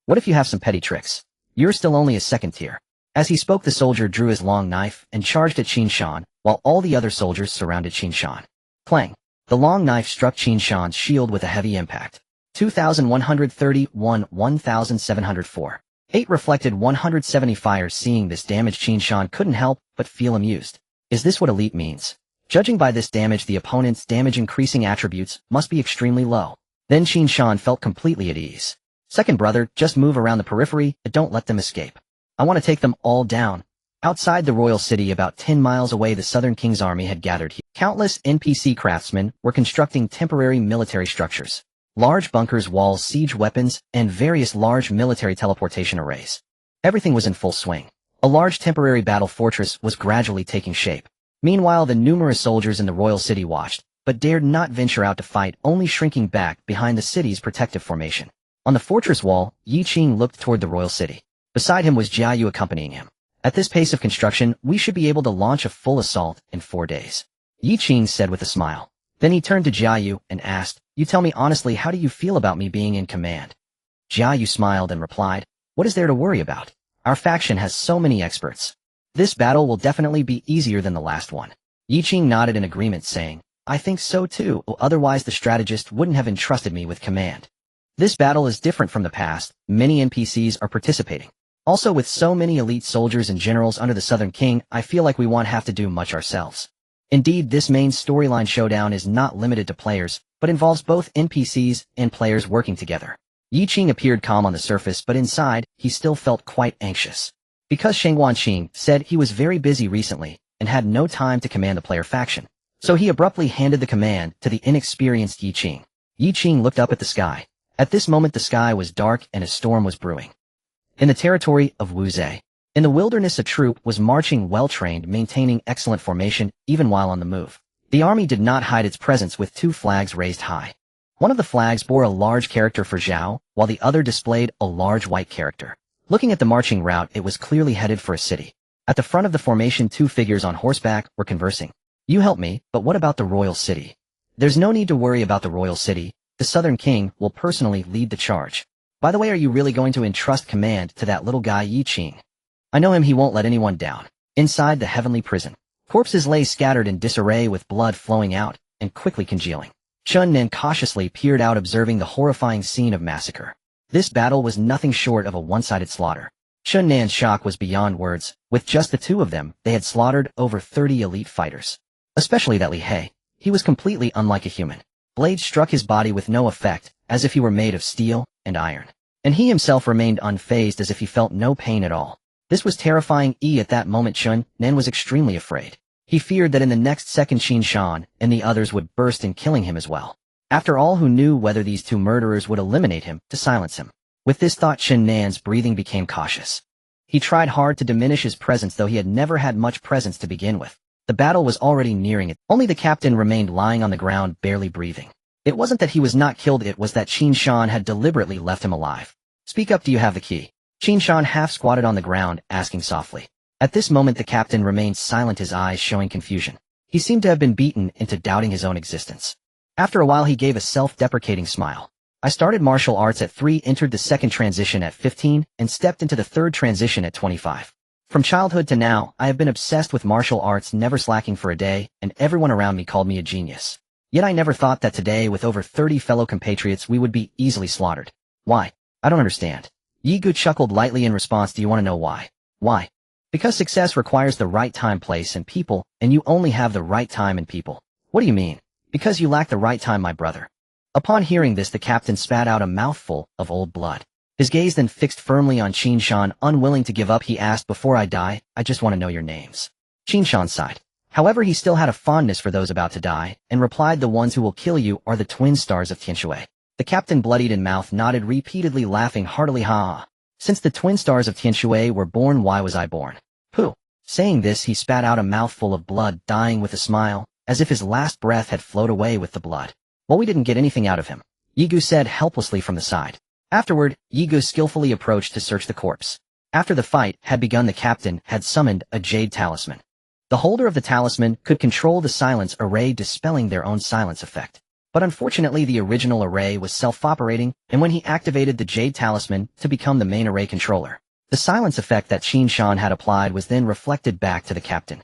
What if you have some petty tricks? You're still only a second tier. As he spoke, the soldier drew his long knife and charged at Qin Shan, while all the other soldiers surrounded Qin Shan. Clang! The long knife struck Qin Shan's shield with a heavy impact. 2,131, 1,704. 8 reflected 170 fires. Seeing this damage, Qin Shan couldn't help but feel amused. Is this what elite means? Judging by this damage, the opponent's damage-increasing attributes must be extremely low. Then Qin Shan felt completely at ease. Second brother, just move around the periphery and don't let them escape. I want to take them all down. Outside the royal city, about 10 miles away, the Southern King's army had gathered here. Countless NPC craftsmen were constructing temporary military structures. Large bunkers, walls, siege weapons, and various large military teleportation arrays. Everything was in full swing. A large temporary battle fortress was gradually taking shape. Meanwhile, the numerous soldiers in the royal city watched, but dared not venture out to fight, only shrinking back behind the city's protective formation. On the fortress wall, Yi Qing looked toward the royal city. Beside him was Jia Yu accompanying him. At this pace of construction, we should be able to launch a full assault in 4 days, Yi Qing said with a smile. Then he turned to Jia Yu and asked, you tell me honestly, how do you feel about me being in command? Jia Yu smiled and replied, what is there to worry about? Our faction has so many experts. This battle will definitely be easier than the last one. Yi Qing nodded in agreement, saying, I think so too, otherwise the strategist wouldn't have entrusted me with command. This battle is different from the past. Many NPCs are participating. Also, with so many elite soldiers and generals under the Southern King, I feel like we won't have to do much ourselves. Indeed, this main storyline showdown is not limited to players, but involves both NPCs and players working together. Yi Qing appeared calm on the surface, but inside, he still felt quite anxious. Because Sheng Wanqing said he was very busy recently and had no time to command the player faction, so he abruptly handed the command to the inexperienced Yi Qing. Yi Qing looked up at the sky. At this moment, the sky was dark and a storm was brewing. In the territory of Wuzhe, in the wilderness, a troop was marching well-trained, maintaining excellent formation even while on the move. The army did not hide its presence with 2 flags raised high. One of the flags bore a large character for Zhao, while the other displayed a large white character. Looking at the marching route, it was clearly headed for a city. At the front of the formation, 2 figures on horseback were conversing. You help me, but what about the royal city? There's no need to worry about the royal city. The Southern King will personally lead the charge. By the way, are you really going to entrust command to that little guy Yi Qing? I know him, he won't let anyone down. Inside the heavenly prison, corpses lay scattered in disarray with blood flowing out and quickly congealing. Chun Nan cautiously peered out, observing the horrifying scene of massacre. This battle was nothing short of a one-sided slaughter. Qin Nan's shock was beyond words. With just the two of them, they had slaughtered over 30 elite fighters. Especially that Li He. He was completely unlike a human. Blades struck his body with no effect, as if he were made of steel and iron. And he himself remained unfazed as if he felt no pain at all. This was terrifying. At that moment Qin Nan was extremely afraid. He feared that in the next second Qin Shan and the others would burst in killing him as well. After all, who knew whether these two murderers would eliminate him to silence him? With this thought, Qin Nan's breathing became cautious. He tried hard to diminish his presence, though he had never had much presence to begin with. The battle was already nearing it. Only the captain remained lying on the ground, barely breathing. It wasn't that he was not killed, it was that Qin Shan had deliberately left him alive. Speak up, do you have the key? Qin Shan half squatted on the ground, asking softly. At this moment the captain remained silent, his eyes showing confusion. He seemed to have been beaten into doubting his own existence. After a while he gave a self-deprecating smile. I started martial arts at 3, entered the second transition at 15, and stepped into the third transition at 25. From childhood to now, I have been obsessed with martial arts, never slacking for a day, and everyone around me called me a genius. Yet I never thought that today, with over 30 fellow compatriots, we would be easily slaughtered. Why? I don't understand. Yi Gu chuckled lightly in response. Do you want to know why? Why? Because success requires the right time, place, and people, and you only have the right time and people. What do you mean? Because you lack the right time, my brother. Upon hearing this, the captain spat out a mouthful of old blood. His gaze then fixed firmly on Qin Shan. Unwilling to give up, he asked, before I die, I just want to know your names. Qin Shan sighed. However, he still had a fondness for those about to die, and replied, the ones who will kill you are the twin stars of Tianshui. The captain, bloodied in mouth, nodded repeatedly, laughing heartily. Ha! Since the twin stars of Tianshui were born, why was I born? Pooh! Saying this, he spat out a mouthful of blood, dying with a smile, as if his last breath had flowed away with the blood. Well, we didn't get anything out of him, Yi Gu said helplessly from the side. Afterward, Yi Gu skillfully approached to search the corpse. After the fight had begun, the captain had summoned a jade talisman. The holder of the talisman could control the silence array, dispelling their own silence effect. But unfortunately, the original array was self-operating, and when he activated the jade talisman to become the main array controller, the silence effect that Qin Shan had applied was then reflected back to the captain.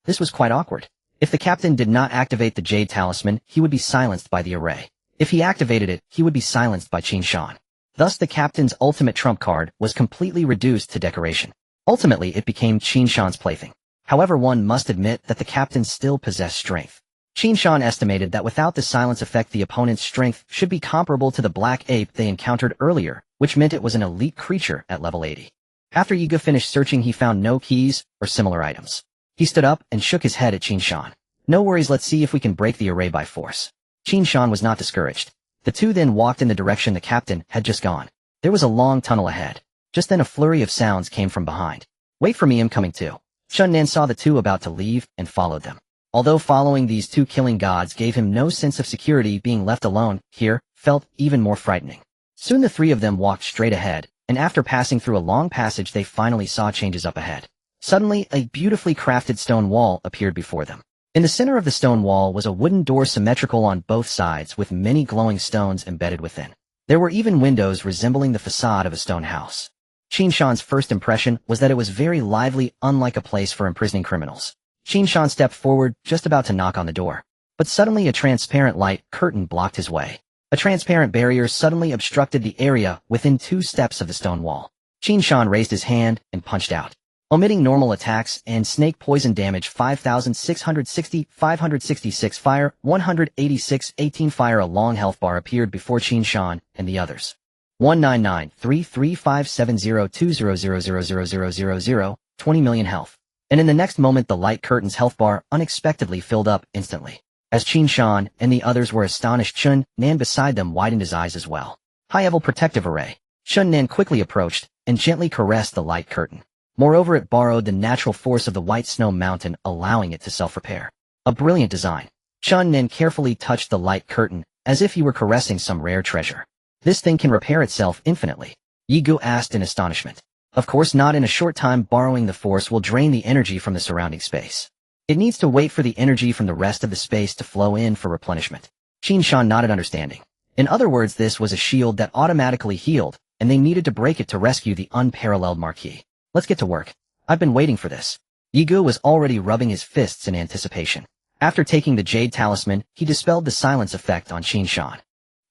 This was quite awkward. If the captain did not activate the jade talisman, he would be silenced by the array. If he activated it, he would be silenced by Qin Shan. Thus the captain's ultimate trump card was completely reduced to decoration. Ultimately, it became Qin Shan's plaything. However, one must admit that the captain still possessed strength. Qin Shan estimated that without the silence effect, the opponent's strength should be comparable to the black ape they encountered earlier, which meant it was an elite creature at level 80. After Yi Gu finished searching, he found no keys or similar items. He stood up and shook his head at Qin Shan. No worries, let's see if we can break the array by force. Qin Shan was not discouraged. The two then walked in the direction the captain had just gone. There was a long tunnel ahead. Just then a flurry of sounds came from behind. Wait for me, I'm coming too. Qin Nan saw the two about to leave and followed them. Although following these two killing gods gave him no sense of security, being left alone here felt even more frightening. Soon the three of them walked straight ahead, and after passing through a long passage they finally saw changes up ahead. Suddenly, a beautifully crafted stone wall appeared before them. In the center of the stone wall was a wooden door, symmetrical on both sides, with many glowing stones embedded within. There were even windows resembling the facade of a stone house. Qin Shan's first impression was that it was very lively, unlike a place for imprisoning criminals. Qin Shan stepped forward, just about to knock on the door. But suddenly a transparent light curtain blocked his way. A transparent barrier suddenly obstructed the area within 2 steps of the stone wall. Qin Shan raised his hand and punched out. Omitting normal attacks and snake poison damage, 5,660, 566 fire, 186, 18 fire. A long health bar appeared before Qin Shan and the others. 199-3357020000000, 20 million health. And in the next moment the light curtain's health bar unexpectedly filled up instantly. As Qin Shan and the others were astonished, Qin Nan beside them widened his eyes as well. High-level protective array. Qin Nan quickly approached and gently caressed the light curtain. Moreover, it borrowed the natural force of the white snow mountain, allowing it to self-repair. A brilliant design. Qin Nan carefully touched the light curtain, as if he were caressing some rare treasure. This thing can repair itself infinitely? Yi Gu asked in astonishment. Of course not. In a short time, borrowing the force will drain the energy from the surrounding space. It needs to wait for the energy from the rest of the space to flow in for replenishment. Qin Shan nodded understanding. In other words, this was a shield that automatically healed, and they needed to break it to rescue the unparalleled Marquis. Let's get to work. I've been waiting for this. Yi Gu was already rubbing his fists in anticipation. After taking the jade talisman, he dispelled the silence effect on Qin Shan.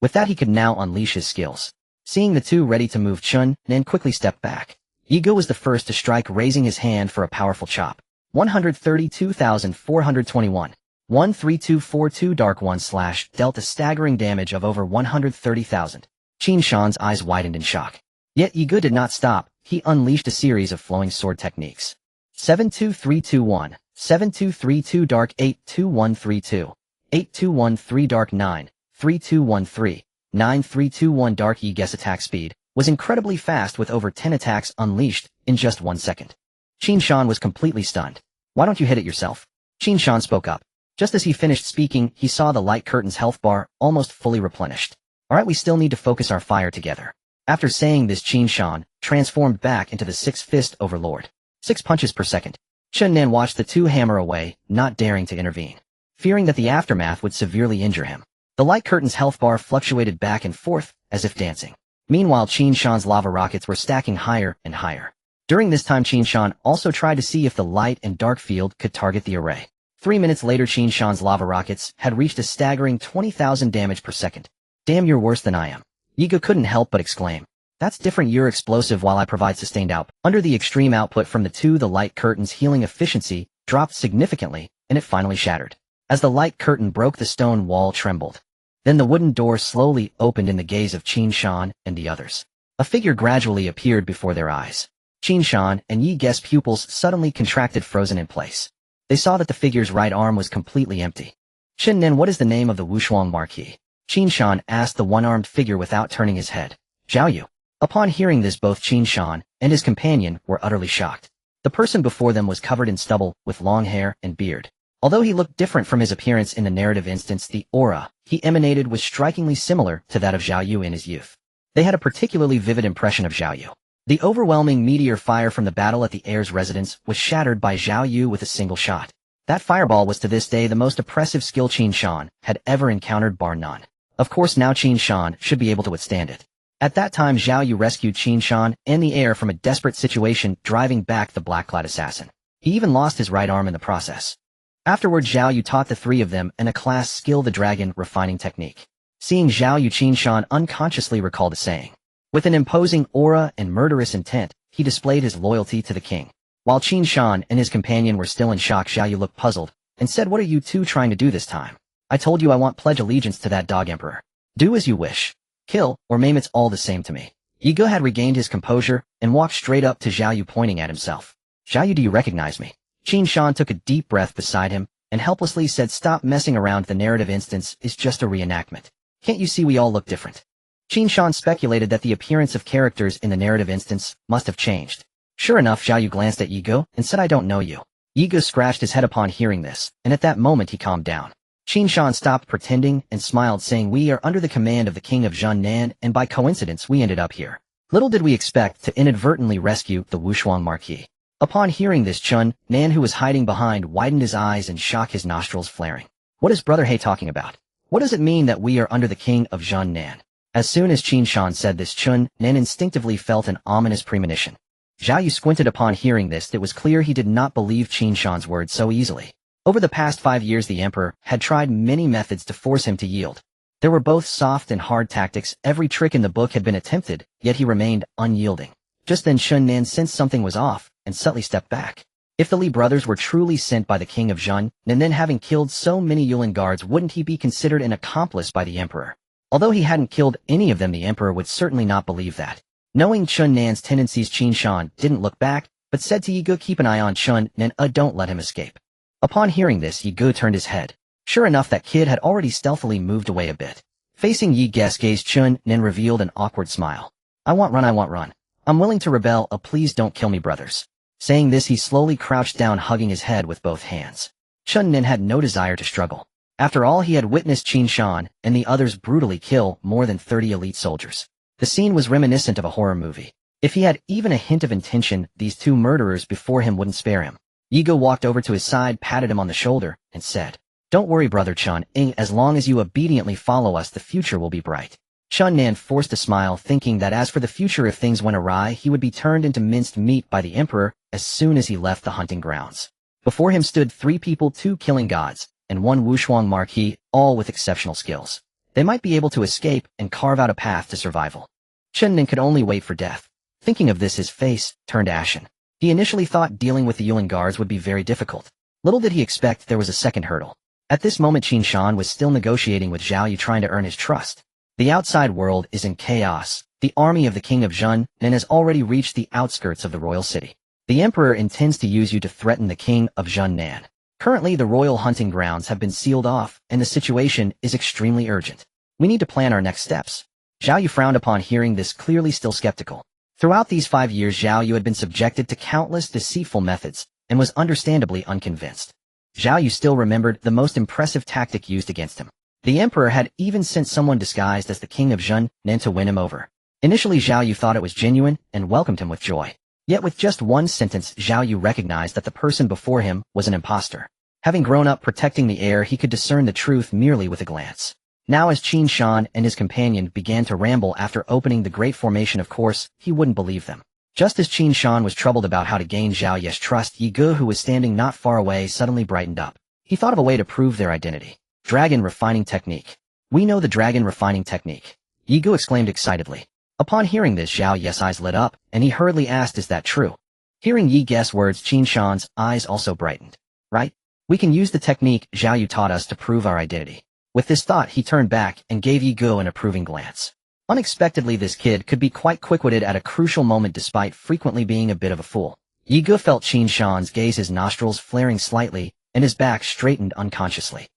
With that, he could now unleash his skills. Seeing the two ready to move, Qin Nan quickly stepped back. Yigo was the first to strike, raising his hand for a powerful chop. 132,421. 13242 Dark 1 slash dealt a staggering damage of over 130,000. Qin Shan's eyes widened in shock. Yet Yigo did not stop. He unleashed a series of flowing sword techniques. 72321. 7232 Dark 82132. 8213 Dark 9. 3213. 9321 Dark. Yige's attack speed was incredibly fast, with over 10 attacks unleashed in just 1 second. Qin Shan was completely stunned. Why don't you hit it yourself? Qin Shan spoke up. Just as he finished speaking, he saw the light curtain's health bar almost fully replenished. Alright, we still need to focus our fire together. After saying this, Qin Shan transformed back into the six-fist overlord. 6 punches per second. Chun Nan watched the two hammer away, not daring to intervene, fearing that the aftermath would severely injure him. The light curtain's health bar fluctuated back and forth, as if dancing. Meanwhile, Qin Shan's lava rockets were stacking higher and higher. During this time, Qin Shan also tried to see if the light and dark field could target the array. 3 minutes later, Qin Shan's lava rockets had reached a staggering 20,000 damage per second. Damn, you're worse than I am. Yigo couldn't help but exclaim. That's different, you're explosive while I provide sustained output. Under the extreme output from the two, the light curtain's healing efficiency dropped significantly, and it finally shattered. As the light curtain broke, the stone wall trembled. Then the wooden door slowly opened in the gaze of Qin Shan and the others. A figure gradually appeared before their eyes. Qin Shan and Yige's pupils suddenly contracted, frozen in place. They saw that the figure's right arm was completely empty. Chen Nen, what is the name of the Wushuang marquee? Qin Shan asked the one-armed figure without turning his head. Zhao Yu. Upon hearing this, both Qin Shan and his companion were utterly shocked. The person before them was covered in stubble, with long hair and beard. Although he looked different from his appearance in the narrative instance, the aura he emanated was strikingly similar to that of Zhao Yu in his youth. They had a particularly vivid impression of Zhao Yu. The overwhelming meteor fire from the battle at the heir's residence was shattered by Zhao Yu with a single shot. That fireball was to this day the most oppressive skill Qin Shan had ever encountered, bar none. Of course, now Qin Shan should be able to withstand it. At that time, Zhao Yu rescued Qin Shan and the heir from a desperate situation, driving back the black-clad assassin. He even lost his right arm in the process. Afterward, Zhao Yu taught the three of them in a class skill, the dragon refining technique. Seeing Zhao Yu, Qin Shan unconsciously recalled a saying. With an imposing aura and murderous intent, he displayed his loyalty to the king. While Qin Shan and his companion were still in shock, Zhao Yu looked puzzled and said, "What are you two trying to do this time? I told you I won't pledge allegiance to that dog emperor. Do as you wish. Kill or maim, it's all the same to me." Yigo had regained his composure and walked straight up to Zhao Yu, pointing at himself. "Zhao Yu, do you recognize me?" Qin Shan took a deep breath beside him and helplessly said, "Stop messing around. The narrative instance is just a reenactment. Can't you see we all look different?" Qin Shan speculated that the appearance of characters in the narrative instance must have changed. Sure enough, Zhao Yu glanced at Yigo and said, "I don't know you." Yigo scratched his head upon hearing this, and at that moment he calmed down. Qin Shan stopped pretending and smiled, saying, "We are under the command of the king of Zhonnan, and by coincidence we ended up here. Little did we expect to inadvertently rescue the Wushuang marquee." Upon hearing this, Chun Nan, who was hiding behind, widened his eyes and shock, his nostrils flaring. "What is Brother He talking about? What does it mean that we are under the king of Zhonnan?" As soon as Qin Shan said this, Chun Nan instinctively felt an ominous premonition. Zhao Yu squinted upon hearing this. It was clear he did not believe Qin Shan's words so easily. Over the past 5 years, the emperor had tried many methods to force him to yield. There were both soft and hard tactics. Every trick in the book had been attempted, yet he remained unyielding. Just then Chun Nan sensed something was off and subtly stepped back. If the Li brothers were truly sent by the king of Zhon, and then having killed so many Yulin guards, wouldn't he be considered an accomplice by the emperor? Although he hadn't killed any of them, the emperor would certainly not believe that. Knowing Chun Nan's tendencies, Qin Shan didn't look back, but said to Yigo, "Keep an eye on Chun Nan, don't let him escape." Upon hearing this, Yigo turned his head. Sure enough, that kid had already stealthily moved away a bit. Facing Yige's gaze, Chun Nan revealed an awkward smile. I want run. I'm willing to rebel. Please don't kill me, brothers." Saying this, he slowly crouched down, hugging his head with both hands. Chun Nan had no desire to struggle. After all, he had witnessed Qin Shan and the others brutally kill more than 30 elite soldiers. The scene was reminiscent of a horror movie. If he had even a hint of intention, these two murderers before him wouldn't spare him. Yigo walked over to his side, patted him on the shoulder, and said, "Don't worry, Brother Chun, as long as you obediently follow us, the future will be bright." Chun Nan forced a smile, thinking that as for the future, if things went awry, he would be turned into minced meat by the emperor as soon as he left the hunting grounds. Before him stood 3 people, 2 killing gods, and 1 Wushuang marquee, all with exceptional skills. They might be able to escape and carve out a path to survival. Chun Nan could only wait for death. Thinking of this, his face turned ashen. He initially thought dealing with the Yuan guards would be very difficult. Little did he expect there was a second hurdle. At this moment, Qin Shan was still negotiating with Zhao Yu, trying to earn his trust. The outside world is in chaos. The army of the king of Zhen has already reached the outskirts of the royal city. The emperor intends to use you to threaten the king of Zhen. Currently, the royal hunting grounds have been sealed off, and the situation is extremely urgent. We need to plan our next steps. Zhao Yu frowned upon hearing this, clearly still skeptical. Throughout these 5 years, Zhao Yu had been subjected to countless deceitful methods, and was understandably unconvinced. Zhao Yu still remembered the most impressive tactic used against him. The emperor had even sent someone disguised as the king of Zhen to win him over. Initially, Zhao Yu thought it was genuine and welcomed him with joy. Yet with just one sentence, Zhao Yu recognized that the person before him was an imposter. Having grown up protecting the heir, he could discern the truth merely with a glance. Now as Qin Shan and his companion began to ramble after opening the great formation, of course, he wouldn't believe them. Just as Qin Shan was troubled about how to gain Zhao Yu's trust, Yi Ge, who was standing not far away, suddenly brightened up. He thought of a way to prove their identity. Dragon refining technique. We know the dragon refining technique. Yi Ge exclaimed excitedly. Upon hearing this, Zhao Yu's eyes lit up, and he hurriedly asked, "Is that true?" Hearing Yi Ge's words, Qin Shan's eyes also brightened. Right? We can use the technique Zhao Yu taught us to prove our identity. With this thought, he turned back and gave Yi Ge an approving glance. Unexpectedly, this kid could be quite quick-witted at a crucial moment despite frequently being a bit of a fool. Yi Ge felt Qin Shan's gaze, his nostrils flaring slightly, and his back straightened unconsciously.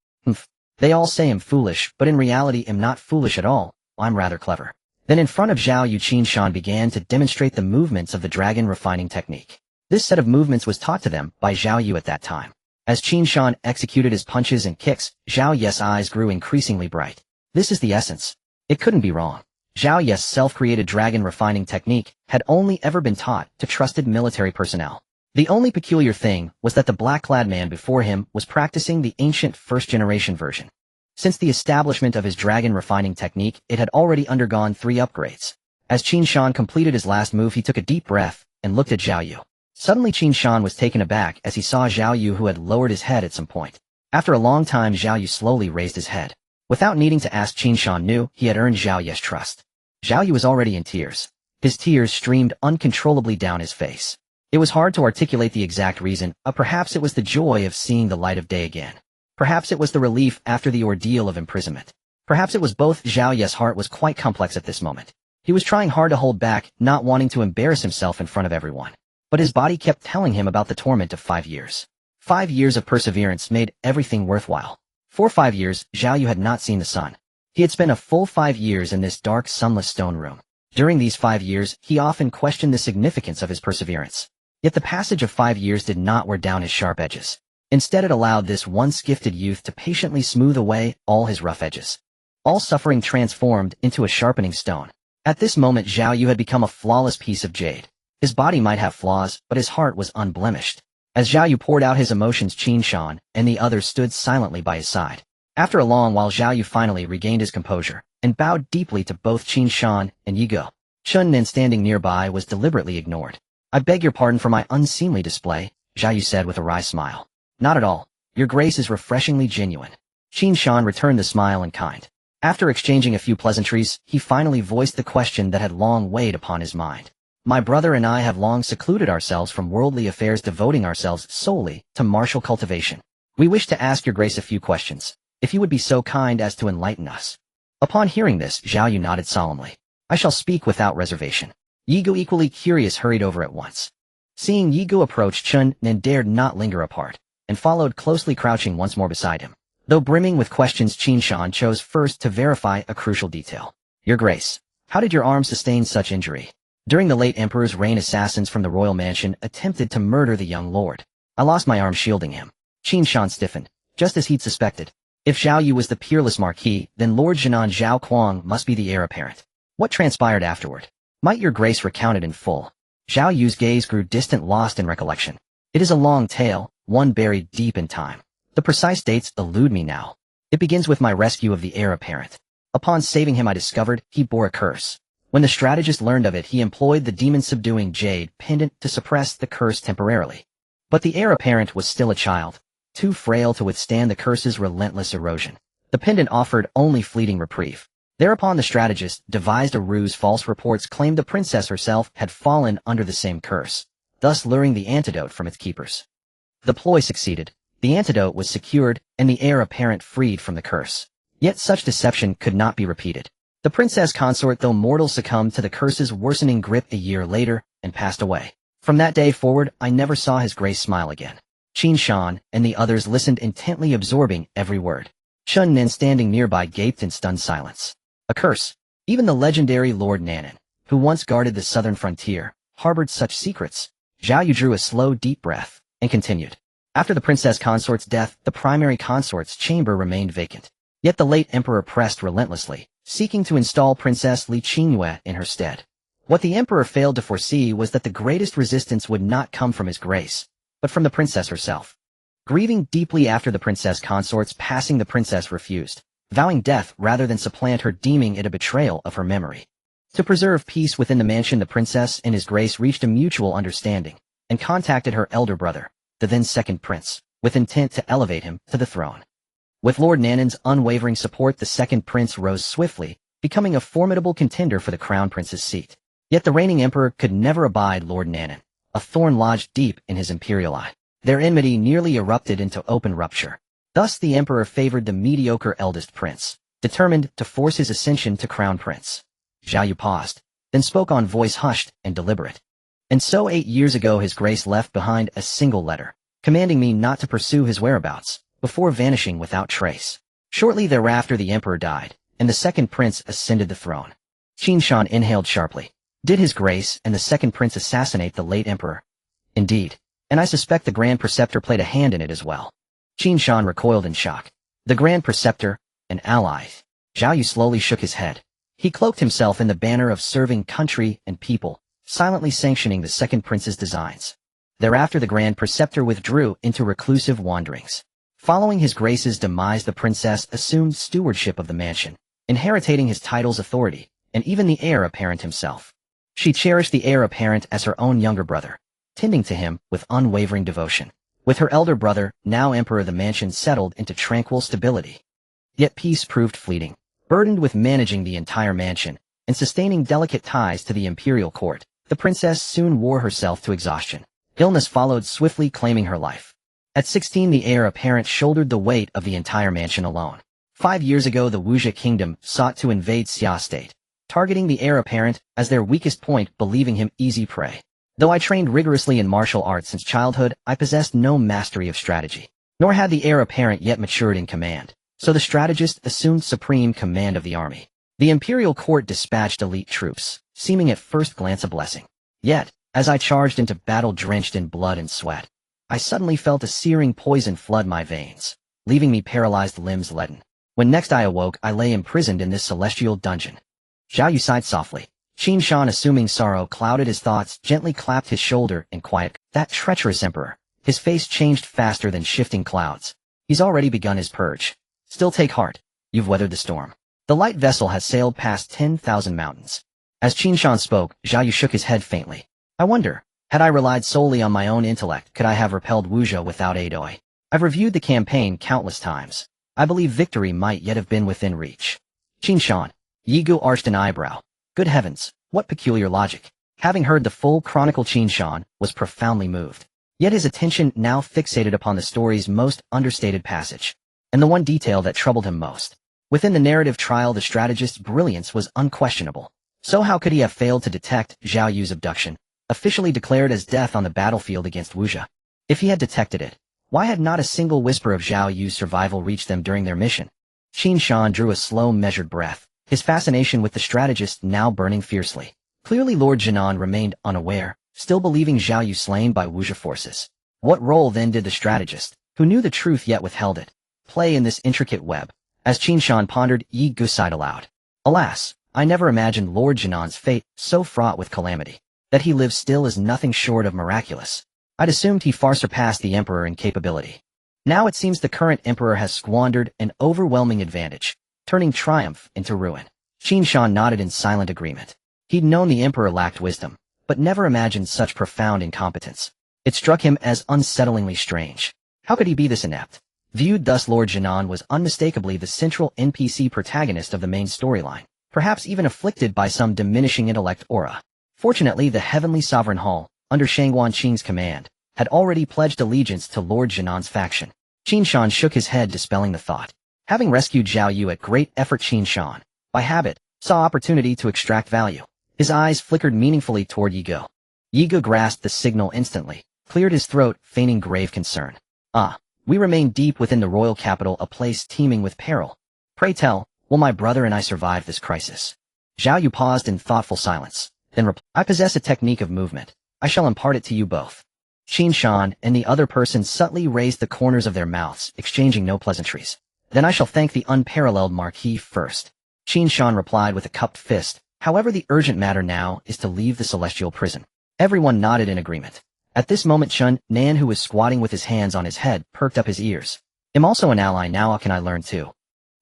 They all say I'm foolish, but in reality I'm not foolish at all. I'm rather clever. Then in front of Zhao Yu, Qin Shan began to demonstrate the movements of the dragon refining technique. This set of movements was taught to them by Zhao Yu at that time. As Qin Shan executed his punches and kicks, Zhao Yu's eyes grew increasingly bright. This is the essence. It couldn't be wrong. Zhao Yu's self-created dragon refining technique had only ever been taught to trusted military personnel. The only peculiar thing was that the black-clad man before him was practicing the ancient first-generation version. Since the establishment of his dragon refining technique, it had already undergone 3 upgrades. As Qin Shan completed his last move, he took a deep breath and looked at Zhao Yu. Suddenly, Qin Shan was taken aback as he saw Zhao Yu, who had lowered his head at some point. After a long time, Zhao Yu slowly raised his head. Without needing to ask, Qin Shan knew he had earned Zhao Yu's trust. Zhao Yu was already in tears. His tears streamed uncontrollably down his face. It was hard to articulate the exact reason, perhaps it was the joy of seeing the light of day again. Perhaps it was the relief after the ordeal of imprisonment. Perhaps it was both. Zhao Yu's heart was quite complex at this moment. He was trying hard to hold back, not wanting to embarrass himself in front of everyone. But his body kept telling him about the torment of 5 years. 5 years of perseverance made everything worthwhile. For 5 years, Zhao Yu had not seen the sun. He had spent a full 5 years in this dark, sunless stone room. During these 5 years, he often questioned the significance of his perseverance. Yet the passage of 5 years did not wear down his sharp edges. Instead, it allowed this once gifted youth to patiently smooth away all his rough edges. All suffering transformed into a sharpening stone. At this moment, Zhao Yu had become a flawless piece of jade. His body might have flaws, but his heart was unblemished. As Zhao Yu poured out his emotions, Qin Shan and the others stood silently by his side. After a long while, Zhao Yu finally regained his composure and bowed deeply to both Qin Shan and Yi Ge. Chun Nin, standing nearby, was deliberately ignored. "I beg your pardon for my unseemly display," Zhao Yu said with a wry smile. "Not at all. Your grace is refreshingly genuine." Qin Shan returned the smile in kind. After exchanging a few pleasantries, he finally voiced the question that had long weighed upon his mind. "My brother and I have long secluded ourselves from worldly affairs, devoting ourselves solely to martial cultivation. We wish to ask your grace a few questions, if you would be so kind as to enlighten us." Upon hearing this, Zhao Yu nodded solemnly. "I shall speak without reservation." Yi Ge, equally curious, hurried over at once. Seeing Yi Ge approach, Chun Nin dared not linger apart, and followed closely, crouching once more beside him. Though brimming with questions, Qin Shan chose first to verify a crucial detail. "Your grace, how did your arm sustain such injury?" "During the late emperor's reign, assassins from the royal mansion attempted to murder the young lord. I lost my arm shielding him." Qin Shan stiffened, just as he'd suspected. If Zhao Yu was the peerless marquis, then Lord Jinan Zhao Kuang must be the heir apparent. What transpired afterward? Might your grace recount it in full? Zhao Yu's gaze grew distant, lost in recollection. "It is a long tale, one buried deep in time. The precise dates elude me now. It begins with my rescue of the heir apparent. Upon saving him, I discovered he bore a curse. When the strategist learned of it, he employed the demon-subduing jade pendant to suppress the curse temporarily. But the heir apparent was still a child, too frail to withstand the curse's relentless erosion. The pendant offered only fleeting reprieve. Thereupon the strategist devised a ruse. False reports claimed the princess herself had fallen under the same curse, thus luring the antidote from its keepers. The ploy succeeded. The antidote was secured, and the heir apparent freed from the curse. Yet such deception could not be repeated. The princess consort, though mortal, succumbed to the curse's worsening grip a year later and passed away. From that day forward, I never saw his grace smile again. Qin Shan and the others listened intently, absorbing every word. Chun Nin, standing nearby, gaped in stunned silence. A curse. Even the legendary Lord Nanan, who once guarded the southern frontier, harbored such secrets. Zhao Yu drew a slow, deep breath and continued. After the princess consort's death, the primary consort's chamber remained vacant. Yet the late emperor pressed relentlessly, seeking to install Princess Li Qingyue in her stead. What the emperor failed to foresee was that the greatest resistance would not come from his grace, but from the princess herself. Grieving deeply after the princess consort's passing, the princess refused, vowing death rather than supplant her, deeming it a betrayal of her memory. To preserve peace within the mansion, the princess and his grace reached a mutual understanding and contacted her elder brother, the then second prince, with intent to elevate him to the throne. With Lord Nanan's unwavering support, the second prince rose swiftly, becoming a formidable contender for the crown prince's seat. Yet the reigning emperor could never abide Lord Nanan, a thorn lodged deep in his imperial eye. Their enmity nearly erupted into open rupture. Thus the emperor favored the mediocre eldest prince, determined to force his ascension to crown prince. Zhao Yu paused, then spoke on voice hushed and deliberate. And so 8 years ago his grace left behind a single letter, commanding me not to pursue his whereabouts, before vanishing without trace. Shortly thereafter the emperor died, and the second prince ascended the throne. Qin Shan inhaled sharply. Did his grace and the second prince assassinate the late emperor? Indeed, and I suspect the Grand Preceptor played a hand in it as well. Qin Shan recoiled in shock. The Grand Preceptor, an ally? Zhao Yu slowly shook his head. He cloaked himself in the banner of serving country and people, silently sanctioning the second prince's designs. Thereafter the Grand Preceptor withdrew into reclusive wanderings. Following his grace's demise, the princess assumed stewardship of the mansion, inheriting his title's authority, and even the heir apparent himself. She cherished the heir apparent as her own younger brother, tending to him with unwavering devotion. With her elder brother, now emperor, the mansion settled into tranquil stability. Yet peace proved fleeting. Burdened with managing the entire mansion and sustaining delicate ties to the imperial court, the princess soon wore herself to exhaustion. Illness followed swiftly, claiming her life. At 16, the heir apparent shouldered the weight of the entire mansion alone. 5 years ago, the Wuxia kingdom sought to invade Xia state, targeting the heir apparent as their weakest point, believing him easy prey. Though I trained rigorously in martial arts since childhood, I possessed no mastery of strategy. Nor had the heir apparent yet matured in command, so the strategist assumed supreme command of the army. The imperial court dispatched elite troops, seeming at first glance a blessing. Yet, as I charged into battle drenched in blood and sweat, I suddenly felt a searing poison flood my veins, leaving me paralyzed, limbs leaden. When next I awoke, I lay imprisoned in this celestial dungeon. Zhao Yu sighed softly. Qin Shan, assuming sorrow clouded his thoughts, gently clapped his shoulder in quiet. That treacherous emperor. His face changed faster than shifting clouds. He's already begun his purge. Still take heart. You've weathered the storm. The light vessel has sailed past 10,000 mountains. As Qin Shan spoke, Zhao Yu shook his head faintly. I wonder, had I relied solely on my own intellect, could I have repelled Wuxia without Adoi? I've reviewed the campaign countless times. I believe victory might yet have been within reach. Qin Shan. Yi Gu arched an eyebrow. Good heavens, what peculiar logic. Having heard the full chronicle, Qin Shan was profoundly moved. Yet his attention now fixated upon the story's most understated passage, and the one detail that troubled him most. Within the narrative trial, the strategist's brilliance was unquestionable. So how could he have failed to detect Zhao Yu's abduction, officially declared as death on the battlefield against Wuxia? If he had detected it, why had not a single whisper of Zhao Yu's survival reached them during their mission? Qin Shan drew a slow, measured breath, his fascination with the strategist now burning fiercely. Clearly Lord Jinan remained unaware, still believing Zhao Yu slain by Wuxia forces. What role then did the strategist, who knew the truth yet withheld it, play in this intricate web? As Qin Shan pondered, Yi Gu sighed aloud. Alas, I never imagined Lord Jinan's fate so fraught with calamity. That he lives still is nothing short of miraculous. I'd assumed he far surpassed the emperor in capability. Now it seems the current emperor has squandered an overwhelming advantage, turning triumph into ruin. Qin Shan nodded in silent agreement. He'd known the emperor lacked wisdom, but never imagined such profound incompetence. It struck him as unsettlingly strange. How could he be this inept? Viewed thus, Lord Jinan was unmistakably the central NPC protagonist of the main storyline, perhaps even afflicted by some diminishing intellect aura. Fortunately, the Heavenly Sovereign Hall, under Shangguan Qing's command, had already pledged allegiance to Lord Jinan's faction. Qin Shan shook his head, dispelling the thought. Having rescued Zhao Yu at great effort, Qin Shan, by habit, saw opportunity to extract value. His eyes flickered meaningfully toward Yigo. Yigo grasped the signal instantly, cleared his throat, feigning grave concern. We remain deep within the royal capital, a place teeming with peril. Pray tell, will my brother and I survive this crisis? Zhao Yu paused in thoughtful silence, then replied, I possess a technique of movement. I shall impart it to you both. Qin Shan and the other person subtly raised the corners of their mouths, exchanging no pleasantries. Then I shall thank the unparalleled Marquis first. Qin Shan replied with a cupped fist. However, the urgent matter now is to leave the celestial prison. Everyone nodded in agreement. At this moment, Chun Nan, who was squatting with his hands on his head, perked up his ears. I'm also an ally now, how can I learn too?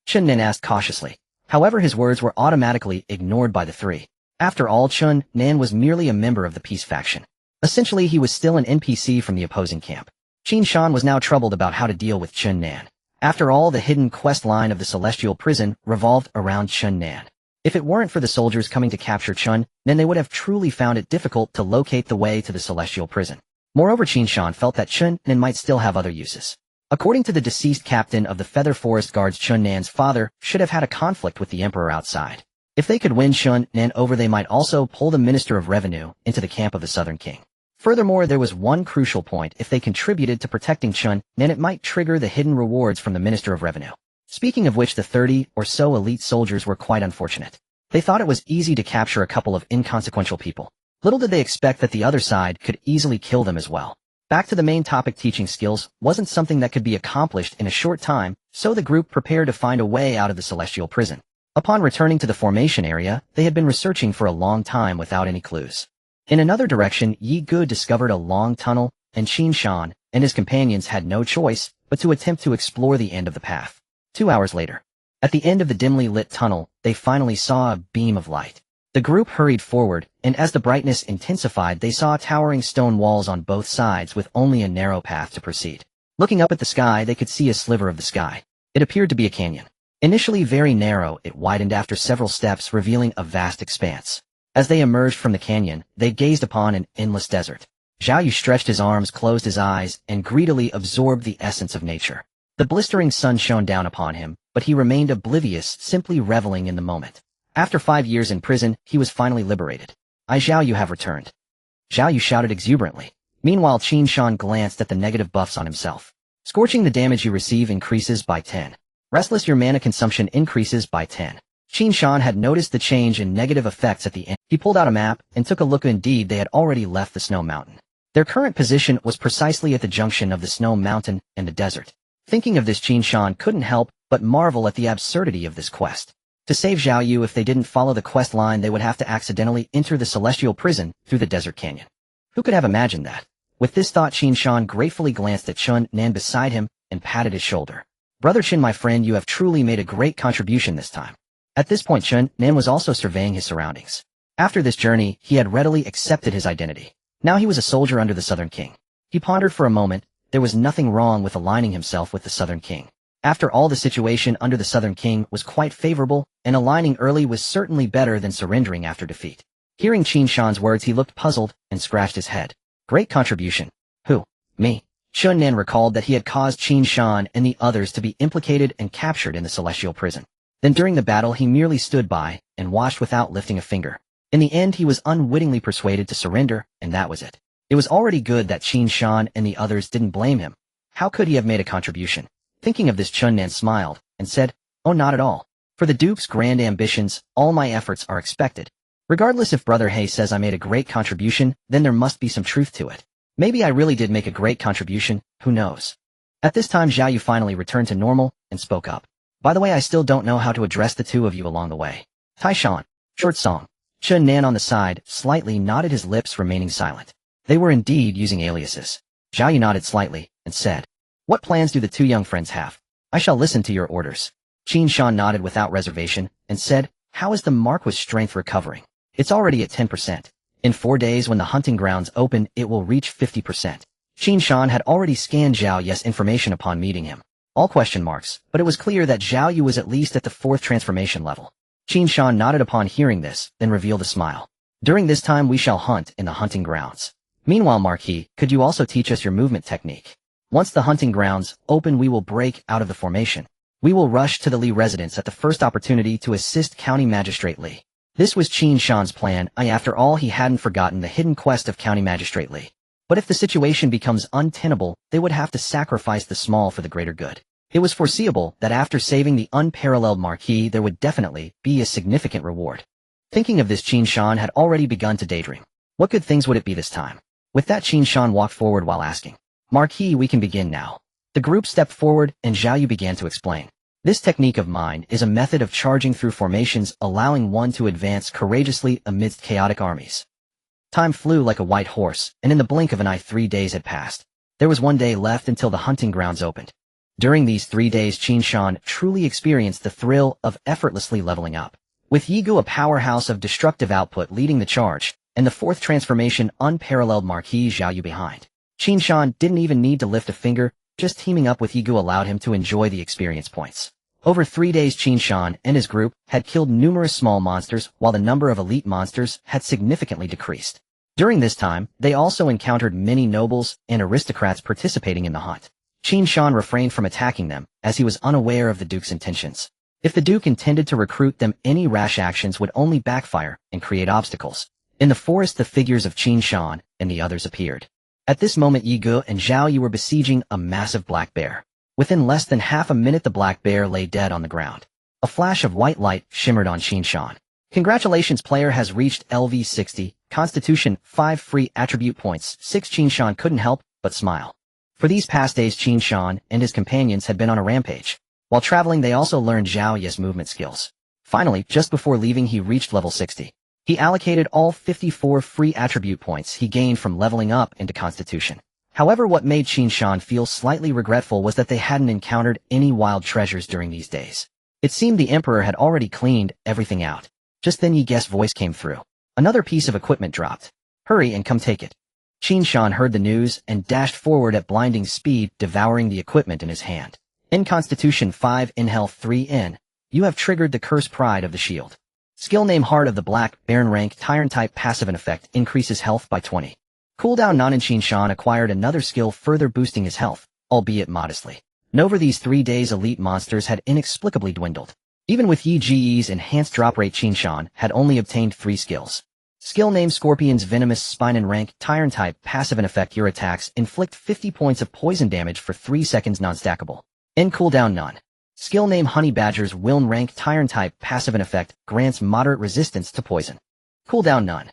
Chun Nan asked cautiously. However, his words were automatically ignored by the three. After all, Chun Nan was merely a member of the peace faction. Essentially, he was still an NPC from the opposing camp. Qin Shan was now troubled about how to deal with Chun Nan. After all, the hidden quest line of the celestial prison revolved around Chun Nan. If it weren't for the soldiers coming to capture Chun, then they would have truly found it difficult to locate the way to the celestial prison. Moreover, Qin Shan felt that Chun Nan might still have other uses. According to the deceased captain of the Feather Forest Guards, Chun Nan's father should have had a conflict with the emperor outside. If they could win Chun Nan over, they might also pull the Minister of Revenue into the camp of the Southern King. Furthermore, there was one crucial point. If they contributed to protecting Chun Nan, it might trigger the hidden rewards from the Minister of Revenue. Speaking of which, the 30 or so elite soldiers were quite unfortunate. They thought it was easy to capture a couple of inconsequential people. Little did they expect that the other side could easily kill them as well. Back to the main topic, teaching skills wasn't something that could be accomplished in a short time, so the group prepared to find a way out of the celestial prison. Upon returning to the formation area, they had been researching for a long time without any clues. In another direction, Yi Gu discovered a long tunnel, and Qin Shan and his companions had no choice but to attempt to explore the end of the path. 2 hours later, at the end of the dimly lit tunnel, they finally saw a beam of light. The group hurried forward, and as the brightness intensified, they saw towering stone walls on both sides with only a narrow path to proceed. Looking up at the sky, they could see a sliver of the sky. It appeared to be a canyon. Initially very narrow, it widened after several steps, revealing a vast expanse. As they emerged from the canyon, they gazed upon an endless desert. Zhao Yu stretched his arms, closed his eyes, and greedily absorbed the essence of nature. The blistering sun shone down upon him, but he remained oblivious, simply reveling in the moment. After 5 years in prison, he was finally liberated. Zhao Yu have returned. Zhao Yu shouted exuberantly. Meanwhile, Qin Shan glanced at the negative buffs on himself. Scorching, the damage you receive increases by 10. Restless, your mana consumption increases by 10. Qin Shan had noticed the change in negative effects at the end. He pulled out a map and took a look. Indeed, they had already left the snow mountain. Their current position was precisely at the junction of the snow mountain and the desert. Thinking of this, Qin Shan couldn't help but marvel at the absurdity of this quest. To save Zhao Yu, if they didn't follow the quest line, they would have to accidentally enter the celestial prison through the desert canyon. Who could have imagined that? With this thought, Qin Shan gratefully glanced at Chun Nan beside him and patted his shoulder. Brother Qin, my friend, you have truly made a great contribution this time. At this point, Chun Nan was also surveying his surroundings. After this journey, he had readily accepted his identity. Now he was a soldier under the Southern King. He pondered for a moment. There was nothing wrong with aligning himself with the Southern King. After all, the situation under the Southern King was quite favorable, and aligning early was certainly better than surrendering after defeat. Hearing Qin Shan's words, he looked puzzled and scratched his head. Great contribution. Who? Me? Chun Nan recalled that he had caused Qin Shan and the others to be implicated and captured in the celestial prison. Then during the battle, he merely stood by and watched without lifting a finger. In the end, he was unwittingly persuaded to surrender, and that was it. It was already good that Qin Shan and the others didn't blame him. How could he have made a contribution? Thinking of this, Chun Nan smiled and said, "Oh, not at all. For the Duke's grand ambitions, all my efforts are expected. Regardless, if Brother He says I made a great contribution, then there must be some truth to it. Maybe I really did make a great contribution, who knows?" At this time, Zhao Yu finally returned to normal and spoke up. "By the way, I still don't know how to address the two of you along the way. Tai Shan, short song." Chun Nan on the side slightly nodded, his lips remaining silent. They were indeed using aliases. Zhao Yu nodded slightly and said, "What plans do the two young friends have? I shall listen to your orders." Qin Shan nodded without reservation and said, "How is the Marquis' strength recovering?" "It's already at 10%. In 4 days, when the hunting grounds open, it will reach 50%. Qin Shan had already scanned Zhao Yu's information upon meeting him. All question marks, but it was clear that Zhao Yu was at least at the 4th transformation level. Qin Shan nodded upon hearing this, then revealed a smile. During this time we shall hunt in the hunting grounds. Meanwhile, Marquis, could you also teach us your movement technique? Once the hunting grounds open, we will break out of the formation. We will rush to the Li residence at the first opportunity to assist County Magistrate Li. This was Qin Shan's plan. After all, he hadn't forgotten the hidden quest of County Magistrate Li. But if the situation becomes untenable, they would have to sacrifice the small for the greater good. It was foreseeable that after saving the unparalleled Marquis, there would definitely be a significant reward. Thinking of this, Qin Shan had already begun to daydream. What good things would it be this time? With that, Qin Shan walked forward while asking, Marquis, we can begin now. The group stepped forward, and Zhao Yu began to explain. This technique of mine is a method of charging through formations, allowing one to advance courageously amidst chaotic armies. Time flew like a white horse, and in the blink of an eye 3 days had passed. There was 1 day left until the hunting grounds opened. During these 3 days, Qin Shan truly experienced the thrill of effortlessly leveling up. With Yigu, a powerhouse of destructive output, leading the charge, and the 4th transformation unparalleled Marquis Zhao Yu behind, Qin Shan didn't even need to lift a finger. Just teaming up with Yigu allowed him to enjoy the experience points. Over 3 days, Qin Shan and his group had killed numerous small monsters, while the number of elite monsters had significantly decreased. During this time, they also encountered many nobles and aristocrats participating in the hunt. Qin Shan refrained from attacking them, as he was unaware of the Duke's intentions. If the Duke intended to recruit them, any rash actions would only backfire and create obstacles. In the forest, the figures of Qin Shan and the others appeared. At this moment, Yigu and Zhao Yu were besieging a massive black bear. Within less than half a minute, the black bear lay dead on the ground. A flash of white light shimmered on Qin Shan. Congratulations, player has reached LV 60, Constitution 5 free attribute points 6. Qin Shan couldn't help but smile. For these past days, Qin Shan and his companions had been on a rampage. While traveling, they also learned Zhao Yu's movement skills. Finally, just before leaving, he reached level 60. He allocated all 54 free attribute points he gained from leveling up into Constitution. However, what made Qin Shan feel slightly regretful was that they hadn't encountered any wild treasures during these days. It seemed the Emperor had already cleaned everything out. Just then Yi's voice came through. Another piece of equipment dropped. Hurry and come take it. Qin Shan heard the news and dashed forward at blinding speed, devouring the equipment in his hand. In Constitution 5 in Health 3 in, you have triggered the Curse Pride of the Shield. Skill name Heart of the Black, Baron rank, Tyrant type, passive in effect, increases health by 20. Cooldown none. Qin Shan acquired another skill, further boosting his health, albeit modestly. And over these 3 days, elite monsters had inexplicably dwindled. Even with Yi's enhanced drop rate, Qin Shan had only obtained 3 skills. Skill name Scorpion's Venomous Spine and rank, Tyrant type, passive in effect, your attacks inflict 50 points of poison damage for 3 seconds, non-stackable. End cooldown none. Skill name Honey Badger's Wiln rank, Tyrant type, passive in effect, grants moderate resistance to poison. Cooldown none.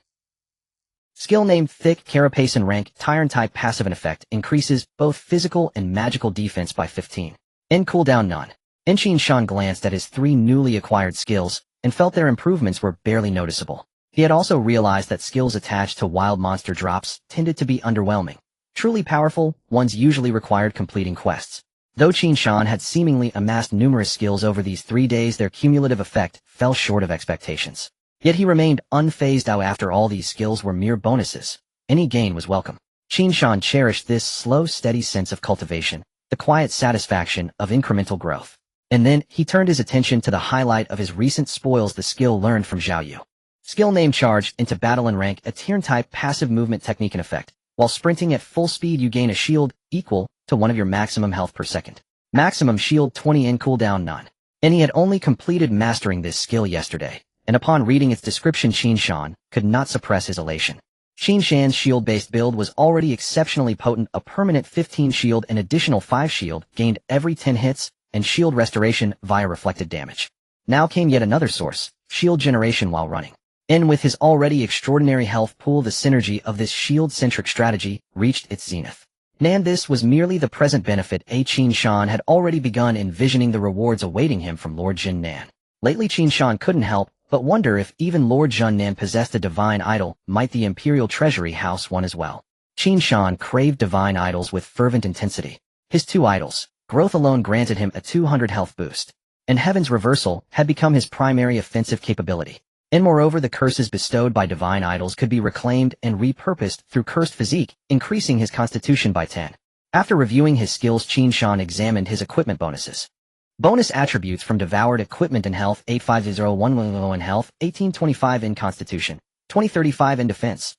Skill name Thick Carapace and rank, Tyrant type, passive in effect, increases both physical and magical defense by 15. End cooldown none. Qin Shan glanced at his 3 newly acquired skills and felt their improvements were barely noticeable. He had also realized that skills attached to wild monster drops tended to be underwhelming. Truly powerful ones usually required completing quests. Though Qin Shan had seemingly amassed numerous skills over these 3 days, their cumulative effect fell short of expectations. Yet he remained unfazed. After all, these skills were mere bonuses. Any gain was welcome. Qin Shan cherished this slow, steady sense of cultivation, the quiet satisfaction of incremental growth. And then, he turned his attention to the highlight of his recent spoils, the skill learned from Zhao Yu. Skill name Charge into Battle and rank, a Tyrant-type passive movement technique in effect. While sprinting at full speed, you gain a shield equal to 1 of your maximum health per second. Maximum shield 20 in cooldown none. And he had only completed mastering this skill yesterday, and upon reading its description, Qin Shan could not suppress his elation. Qin Shan's shield-based build was already exceptionally potent, a permanent 15 shield and additional 5 shield gained every 10 hits, and shield restoration via reflected damage. Now came yet another source, shield generation while running. And with his already extraordinary health pool, the synergy of this shield-centric strategy reached its zenith. And this was merely the present benefit. Qin Shan had already begun envisioning the rewards awaiting him from Lord Jin Nan. Lately, Qin Shan couldn't help but wonder if even Lord Jin Nan possessed a divine idol. Might the Imperial Treasury house one as well? Qin Shan craved divine idols with fervent intensity. His 2 idols, growth alone granted him a 200 health boost, and Heaven's Reversal had become his primary offensive capability. And moreover, the curses bestowed by divine idols could be reclaimed and repurposed through cursed physique, increasing his constitution by 10. After reviewing his skills, Qin Shan examined his equipment bonuses. Bonus attributes from devoured equipment in health 85011 in health, 1825 in constitution, 2035 in defense,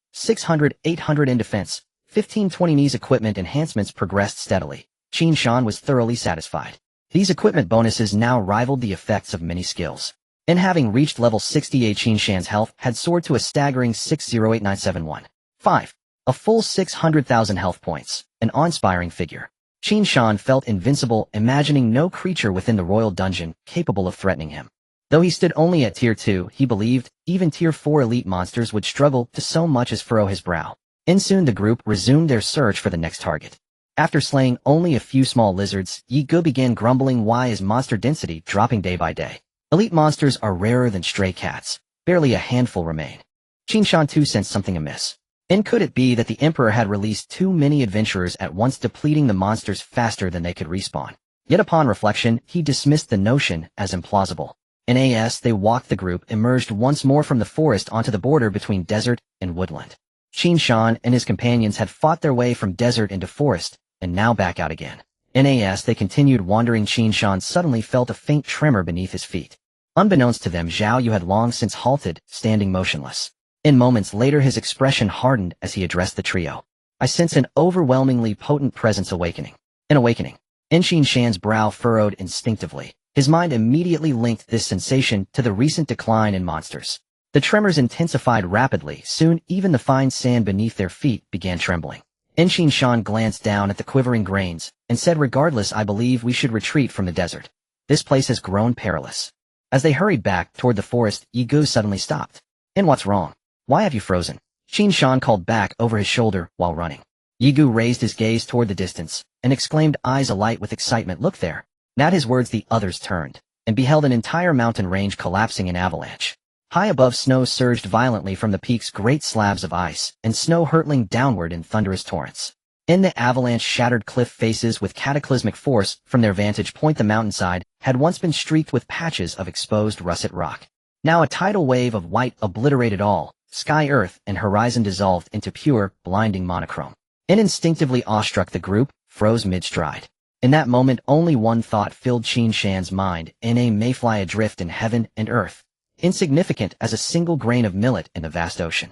800 in defense, 1520 knees equipment enhancements progressed steadily. Qin Shan was thoroughly satisfied. These equipment bonuses now rivaled the effects of many skills. And having reached level 68, Qin Shan's health had soared to a staggering 608971. 5. A full 600,000 health points, an awe-inspiring figure. Qin Shan felt invincible, imagining no creature within the royal dungeon capable of threatening him. Though he stood only at Tier 2, he believed even Tier 4 elite monsters would struggle to so much as furrow his brow. And soon the group resumed their search for the next target. After slaying only a few small lizards, Yi Ge began grumbling why is monster density dropping day by day. Elite monsters are rarer than stray cats. Barely a handful remain. Qin Shan too sensed something amiss. And could it be that the Emperor had released too many adventurers at once, depleting the monsters faster than they could respawn? Yet upon reflection, he dismissed the notion as implausible. As they walked, the group emerged once more from the forest onto the border between desert and woodland. Qin Shan and his companions had fought their way from desert into forest, and now back out again. As they continued wandering, Qin Shan suddenly felt a faint tremor beneath his feet. Unbeknownst to them, Zhao Yu had long since halted, standing motionless. In moments later, his expression hardened as he addressed the trio. I sense an overwhelmingly potent presence awakening. An awakening. Qin Shan's brow furrowed instinctively. His mind immediately linked this sensation to the recent decline in monsters. The tremors intensified rapidly. Soon, even the fine sand beneath their feet began trembling. Qin Shan glanced down at the quivering grains and said, regardless, I believe we should retreat from the desert. This place has grown perilous. As they hurried back toward the forest, Yi Ge suddenly stopped. And what's wrong? Why have you frozen? Qin Shan called back over his shoulder while running. Yi Ge raised his gaze toward the distance and exclaimed, eyes alight with excitement, look there. At his words, the others turned and beheld an entire mountain range collapsing in avalanche. High above, snow surged violently from the peaks, great slabs of ice and snow hurtling downward in thunderous torrents. In the avalanche shattered cliff faces with cataclysmic force. From their vantage point, the mountainside had once been streaked with patches of exposed russet rock. Now a tidal wave of white obliterated all. Sky, earth, and horizon dissolved into pure, blinding monochrome. And instinctively awestruck, the group froze mid-stride. In that moment, only one thought filled Qin Shan's mind, Na may fly adrift in heaven and earth, insignificant as a single grain of millet in the vast ocean.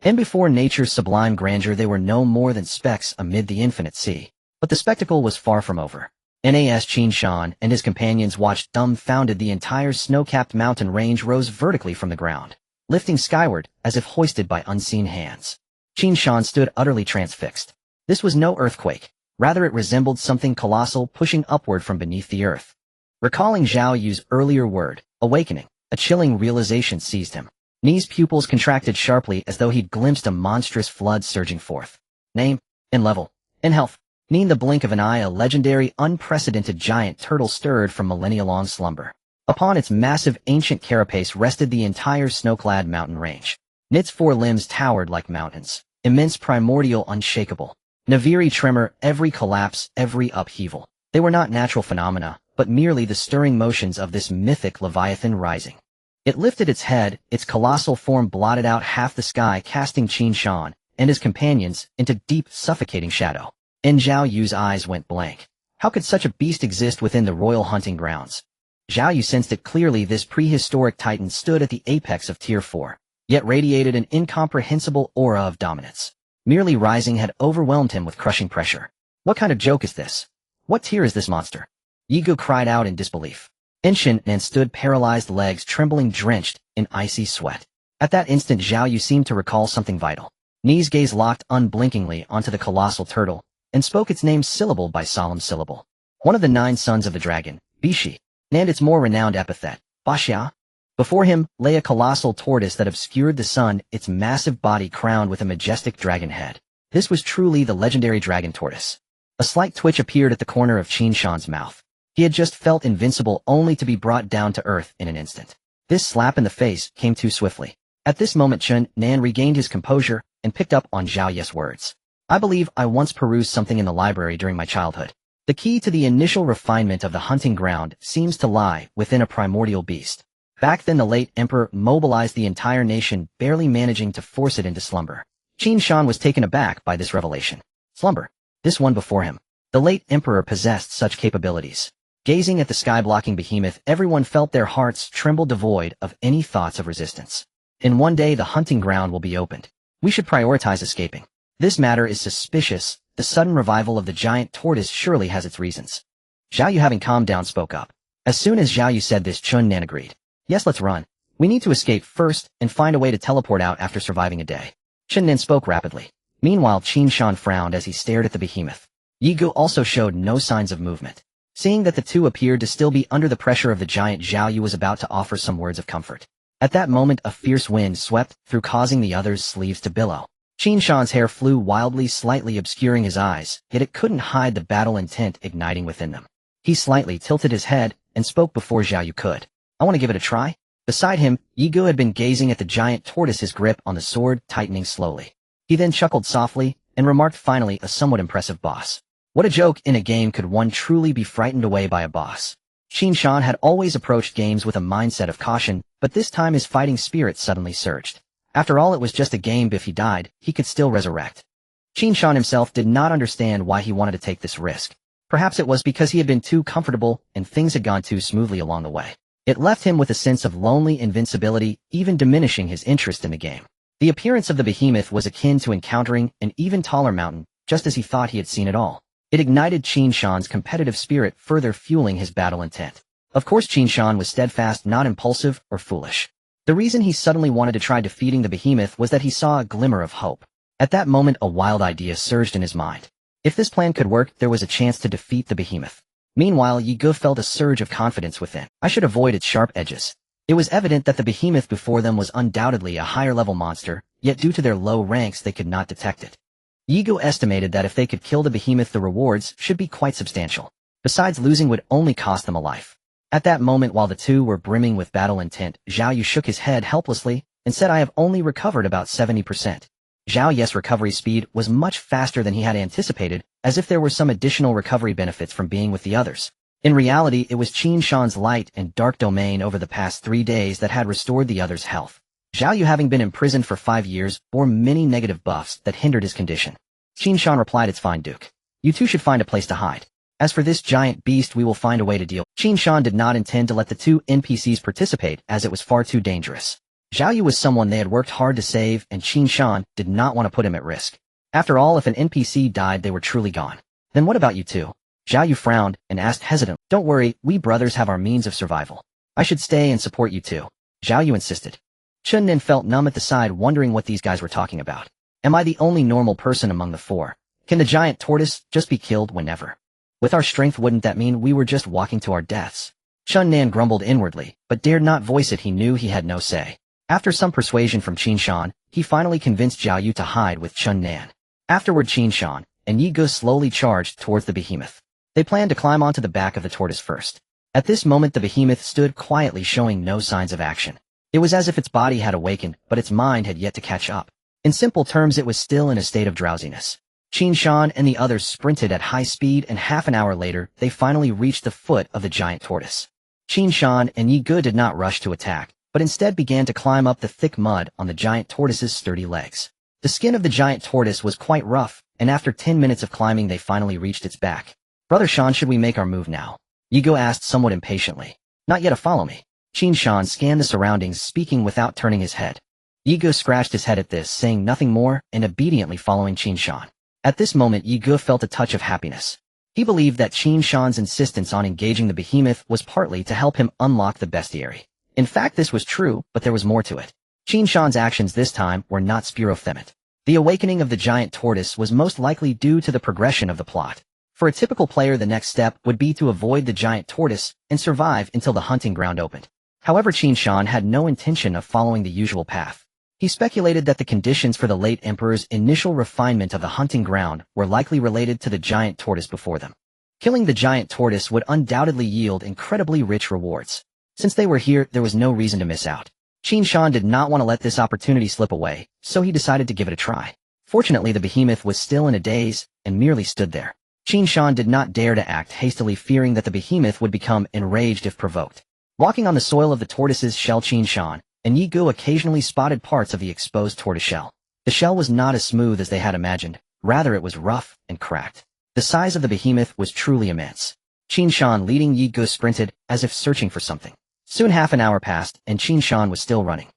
And before nature's sublime grandeur, they were no more than specks amid the infinite sea. But the spectacle was far from over. As Qin Shan and his companions watched dumbfounded, the entire snow-capped mountain range rose vertically from the ground, lifting skyward as if hoisted by unseen hands. Qin Shan stood utterly transfixed. This was no earthquake. Rather, it resembled something colossal pushing upward from beneath the earth. Recalling Zhao Yu's earlier word, awakening, a chilling realization seized him. Ni's pupils contracted sharply as though he'd glimpsed a monstrous flood surging forth. Name, in level, in health. In the blink of an eye, a legendary, unprecedented giant turtle stirred from millennia-long slumber. Upon its massive ancient carapace rested the entire snow-clad mountain range. Its four limbs towered like mountains, immense, primordial, unshakable. Every tremor, every collapse, every upheaval. They were not natural phenomena, but merely the stirring motions of this mythic leviathan rising. It lifted its head, its colossal form blotted out half the sky, casting Qin Shan and his companions into deep, suffocating shadow. Zhao Yu's eyes went blank. How could such a beast exist within the royal hunting grounds? Zhao Yu sensed it clearly. This prehistoric titan stood at the apex of Tier 4, yet radiated an incomprehensible aura of dominance. Merely rising had overwhelmed him with crushing pressure. What kind of joke is this? What tier is this monster? Yi Ge cried out in disbelief. Qin Shan stood paralyzed, legs trembling, drenched in icy sweat. At that instant, Zhao Yu seemed to recall something vital. Ni's gaze locked unblinkingly onto the colossal turtle, and spoke its name syllable by solemn syllable. One of the 9 sons of the dragon, Bishi, and its more renowned epithet, Baxia. Before him lay a colossal tortoise that obscured the sun, its massive body crowned with a majestic dragon head. This was truly the legendary dragon tortoise. A slight twitch appeared at the corner of Qin Shan's mouth. He had just felt invincible only to be brought down to earth in an instant. This slap in the face came too swiftly. At this moment, Chen Nan regained his composure and picked up on Zhao Yu's words. I believe I once perused something in the library during my childhood. The key to the initial refinement of the hunting ground seems to lie within a primordial beast. Back then, the late emperor mobilized the entire nation, barely managing to force it into slumber. Qin Shan was taken aback by this revelation. Slumber. This one before him. The late emperor possessed such capabilities. Gazing at the sky-blocking behemoth, everyone felt their hearts tremble devoid of any thoughts of resistance. In one day the hunting ground will be opened. We should prioritize escaping. This matter is suspicious. The sudden revival of the giant tortoise surely has its reasons. Zhao Yu, having calmed down, spoke up. As soon as Zhao Yu said this, Qin Shan agreed. Yes, let's run. We need to escape first and find a way to teleport out after surviving a day. Qin Shan spoke rapidly. Meanwhile, Qin Shan frowned as he stared at the behemoth. Yi Gu also showed no signs of movement. Seeing that the two appeared to still be under the pressure of the giant, Zhao Yu was about to offer some words of comfort. At that moment, a fierce wind swept through, causing the other's sleeves to billow. Qin Shan's hair flew wildly, slightly obscuring his eyes, yet it couldn't hide the battle intent igniting within them. He slightly tilted his head and spoke before Zhao Yu could. I want to give it a try. Beside him, Yi Gu had been gazing at the giant tortoise, his grip on the sword tightening slowly. He then chuckled softly and remarked, finally, a somewhat impressive boss. What a joke! In a game could one truly be frightened away by a boss? Qin Shan had always approached games with a mindset of caution, but this time his fighting spirit suddenly surged. After all, it was just a game. If he died, he could still resurrect. Qin Shan himself did not understand why he wanted to take this risk. Perhaps it was because he had been too comfortable and things had gone too smoothly along the way. It left him with a sense of lonely invincibility, even diminishing his interest in the game. The appearance of the behemoth was akin to encountering an even taller mountain, just as he thought he had seen it all. It ignited Qin Shan's competitive spirit, further fueling his battle intent. Of course, Qin Shan was steadfast, not impulsive or foolish. The reason he suddenly wanted to try defeating the behemoth was that he saw a glimmer of hope. At that moment, a wild idea surged in his mind. If this plan could work, there was a chance to defeat the behemoth. Meanwhile, Yi Gu felt a surge of confidence within. I should avoid its sharp edges. It was evident that the behemoth before them was undoubtedly a higher-level monster, yet due to their low ranks they could not detect it. Yi Gu estimated that if they could kill the behemoth, the rewards should be quite substantial. Besides, losing would only cost them a life. At that moment, while the two were brimming with battle intent, Zhao Yu shook his head helplessly and said, I have only recovered about 70%. Zhao Yu's recovery speed was much faster than he had anticipated, as if there were some additional recovery benefits from being with the others. In reality, it was Qin Shan's light and dark domain over the past 3 days that had restored the other's health. Zhao Yu, having been imprisoned for 5 years, bore many negative buffs that hindered his condition. Qin Shan replied, it's fine, Duke. You two should find a place to hide. As for this giant beast, we will find a way to deal. Qin Shan did not intend to let the two NPCs participate, as it was far too dangerous. Zhao Yu was someone they had worked hard to save, and Qin Shan did not want to put him at risk. After all, if an NPC died, they were truly gone. Then what about you two? Zhao Yu frowned and asked hesitantly. Don't worry, we brothers have our means of survival. I should stay and support you too. Zhao Yu insisted. Qin Shan felt numb at the side, wondering what these guys were talking about. Am I the only normal person among the four? Can the giant tortoise just be killed whenever? With our strength, wouldn't that mean we were just walking to our deaths? Qin Shan grumbled inwardly, but dared not voice it. He knew he had no say. After some persuasion from Qin Shan, he finally convinced Zhao Yu to hide with Qin Shan. Afterward, Qin Shan and Yi Gu slowly charged towards the behemoth. They planned to climb onto the back of the tortoise first. At this moment, the behemoth stood quietly, showing no signs of action. It was as if its body had awakened, but its mind had yet to catch up. In simple terms, it was still in a state of drowsiness. Qin Shan and the others sprinted at high speed, and half an hour later, they finally reached the foot of the giant tortoise. Qin Shan and Yi Gu did not rush to attack, but instead began to climb up the thick mud on the giant tortoise's sturdy legs. The skin of the giant tortoise was quite rough, and after 10 minutes of climbing, they finally reached its back. Brother Shan, should we make our move now? Yi Gu asked somewhat impatiently. Not yet, follow me. Qin Shan scanned the surroundings, speaking without turning his head. Yi Gu scratched his head at this, saying nothing more, and obediently following Qin Shan. At this moment, Yi Gu felt a touch of happiness. He believed that Qin Shan's insistence on engaging the behemoth was partly to help him unlock the bestiary. In fact, this was true, but there was more to it. Qin Shan's actions this time were not spurofement. The awakening of the giant tortoise was most likely due to the progression of the plot. For a typical player, the next step would be to avoid the giant tortoise and survive until the hunting ground opened. However, Qin Shan had no intention of following the usual path. He speculated that the conditions for the late emperor's initial refinement of the hunting ground were likely related to the giant tortoise before them. Killing the giant tortoise would undoubtedly yield incredibly rich rewards. Since they were here, there was no reason to miss out. Qin Shan did not want to let this opportunity slip away, so he decided to give it a try. Fortunately, the behemoth was still in a daze and merely stood there. Qin Shan did not dare to act hastily, fearing that the behemoth would become enraged if provoked. Walking on the soil of the tortoise's shell, Qin Shan and Yi Gu occasionally spotted parts of the exposed tortoise shell. The shell was not as smooth as they had imagined, rather it was rough and cracked. The size of the behemoth was truly immense. Qin Shan leading Yi Ge sprinted, as if searching for something. Soon half an hour passed, and Qin Shan was still running.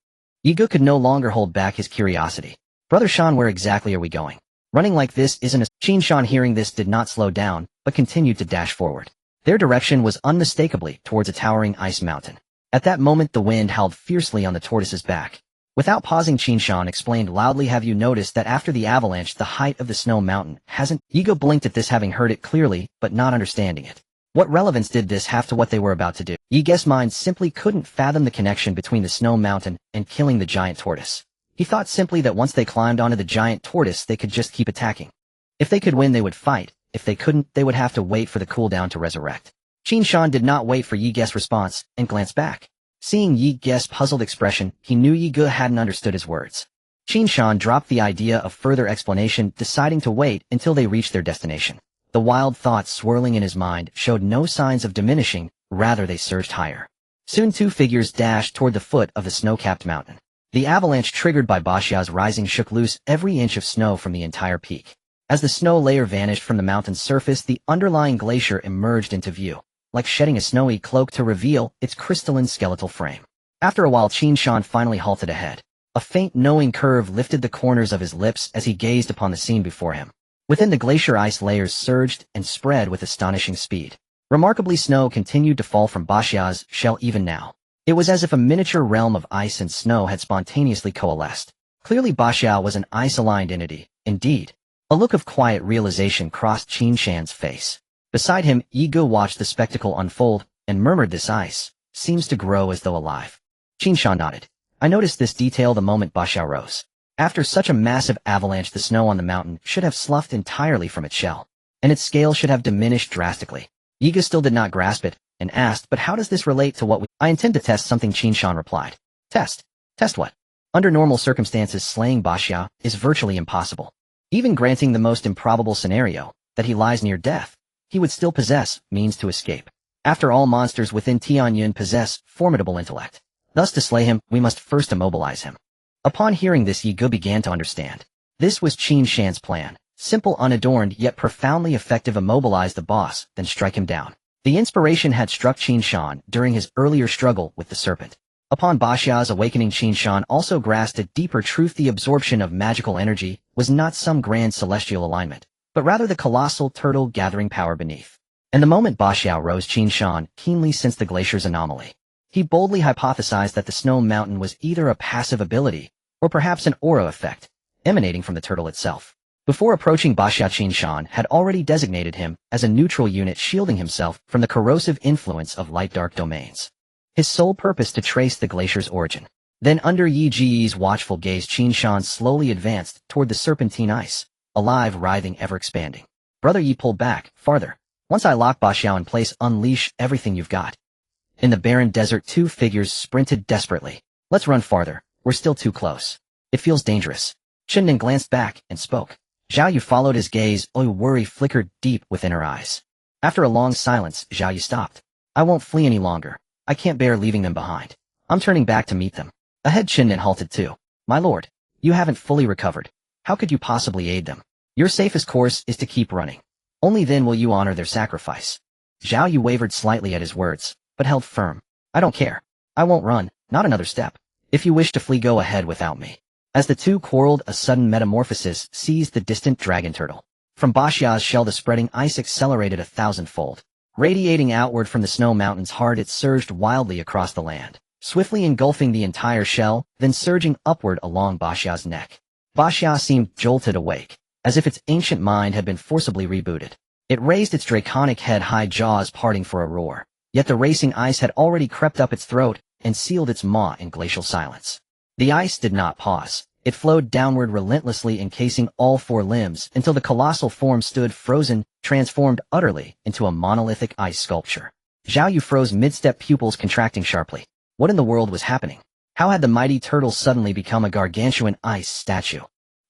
Yi Ge could no longer hold back his curiosity. Brother Shan, where exactly are we going? Running like this isn't a— Qin Shan hearing this did not slow down, but continued to dash forward. Their direction was unmistakably towards a towering ice mountain. At that moment the wind howled fiercely on the tortoise's back. Without pausing, Qin Shan explained loudly, "Have you noticed that after the avalanche the height of the snow mountain hasn't—" Yi Ge blinked at this, having heard it clearly, but not understanding it. What relevance did this have to what they were about to do? Yi Ge's mind simply couldn't fathom the connection between the snow mountain and killing the giant tortoise. He thought simply that once they climbed onto the giant tortoise they could just keep attacking. If they could win they would fight, if they couldn't they would have to wait for the cooldown to resurrect. Qin Shan did not wait for Yi Ge's response, and glanced back. Seeing Yi Ge's puzzled expression, he knew Yi Ge hadn't understood his words. Qin Shan dropped the idea of further explanation, deciding to wait until they reached their destination. The wild thoughts swirling in his mind showed no signs of diminishing, rather they surged higher. Soon two figures dashed toward the foot of the snow-capped mountain. The avalanche triggered by Baxia's rising shook loose every inch of snow from the entire peak. As the snow layer vanished from the mountain's surface, the underlying glacier emerged into view, like shedding a snowy cloak to reveal its crystalline skeletal frame. After a while Qin Shan finally halted ahead. A faint knowing curve lifted the corners of his lips as he gazed upon the scene before him. Within the glacier ice layers surged and spread with astonishing speed. Remarkably, snow continued to fall from Baxia's shell even now. It was as if a miniature realm of ice and snow had spontaneously coalesced. Clearly Baxia was an ice-aligned entity, indeed. A look of quiet realization crossed Qin Shan's face. Beside him, Yi Ge watched the spectacle unfold, and murmured, "This ice seems to grow as though alive." Qin Shan nodded. "I noticed this detail the moment Baxia rose. After such a massive avalanche the snow on the mountain should have sloughed entirely from its shell, and its scale should have diminished drastically." Yi Ge still did not grasp it, and asked, "But how does this relate to what we—" "I intend to test something," Qin Shan replied. "Test? Test what?" "Under normal circumstances slaying Baxia is virtually impossible. Even granting the most improbable scenario, that he lies near death, he would still possess means to escape. After all, monsters within Tianyun possess formidable intellect. Thus to slay him, we must first immobilize him." Upon hearing this, Yi Ge began to understand. This was Qin Shan's plan. Simple, unadorned, yet profoundly effective. Immobilize the boss, then strike him down. The inspiration had struck Qin Shan during his earlier struggle with the serpent. Upon Baxia's awakening, Qin Shan also grasped a deeper truth. The absorption of magical energy was not some grand celestial alignment, but rather the colossal turtle gathering power beneath. And the moment Baxia rose, Qin Shan keenly sensed the glacier's anomaly. He boldly hypothesized that the snow mountain was either a passive ability, or perhaps an aura effect, emanating from the turtle itself. Before approaching Baxia, Qin Shan had already designated him as a neutral unit, shielding himself from the corrosive influence of light-dark domains. His sole purpose to trace the glacier's origin. Then under Yi Ge's watchful gaze, Qin Shan slowly advanced toward the serpentine ice, alive, writhing, ever-expanding. "Brother Yi, pull back, farther. Once I lock Baxia in place, unleash everything you've got." In the barren desert, two figures sprinted desperately. "Let's run farther. We're still too close. It feels dangerous." Qin Nan glanced back and spoke. Zhao Yu followed his gaze. Worry flickered deep within her eyes. After a long silence, Zhao Yu stopped. "I won't flee any longer. I can't bear leaving them behind. I'm turning back to meet them." Ahead, Qin Nan halted too. "My lord, you haven't fully recovered. How could you possibly aid them? Your safest course is to keep running. Only then will you honor their sacrifice." Zhao Yu wavered slightly at his words, but held firm. "I don't care. I won't run, not another step. If you wish to flee, go ahead without me." As the two quarreled, a sudden metamorphosis seized the distant dragon turtle. From Baxia's shell the spreading ice accelerated 1,000-fold. Radiating outward from the snow mountain's heart, it surged wildly across the land, swiftly engulfing the entire shell, then surging upward along Baxia's neck. Baxia seemed jolted awake, as if its ancient mind had been forcibly rebooted. It raised its draconic head high, jaws parting for a roar. Yet the racing ice had already crept up its throat and sealed its maw in glacial silence. The ice did not pause. It flowed downward relentlessly, encasing all four limbs until the colossal form stood frozen, transformed utterly into a monolithic ice sculpture. Zhao Yu froze mid-step, pupils contracting sharply. What in the world was happening? How had the mighty turtle suddenly become a gargantuan ice statue?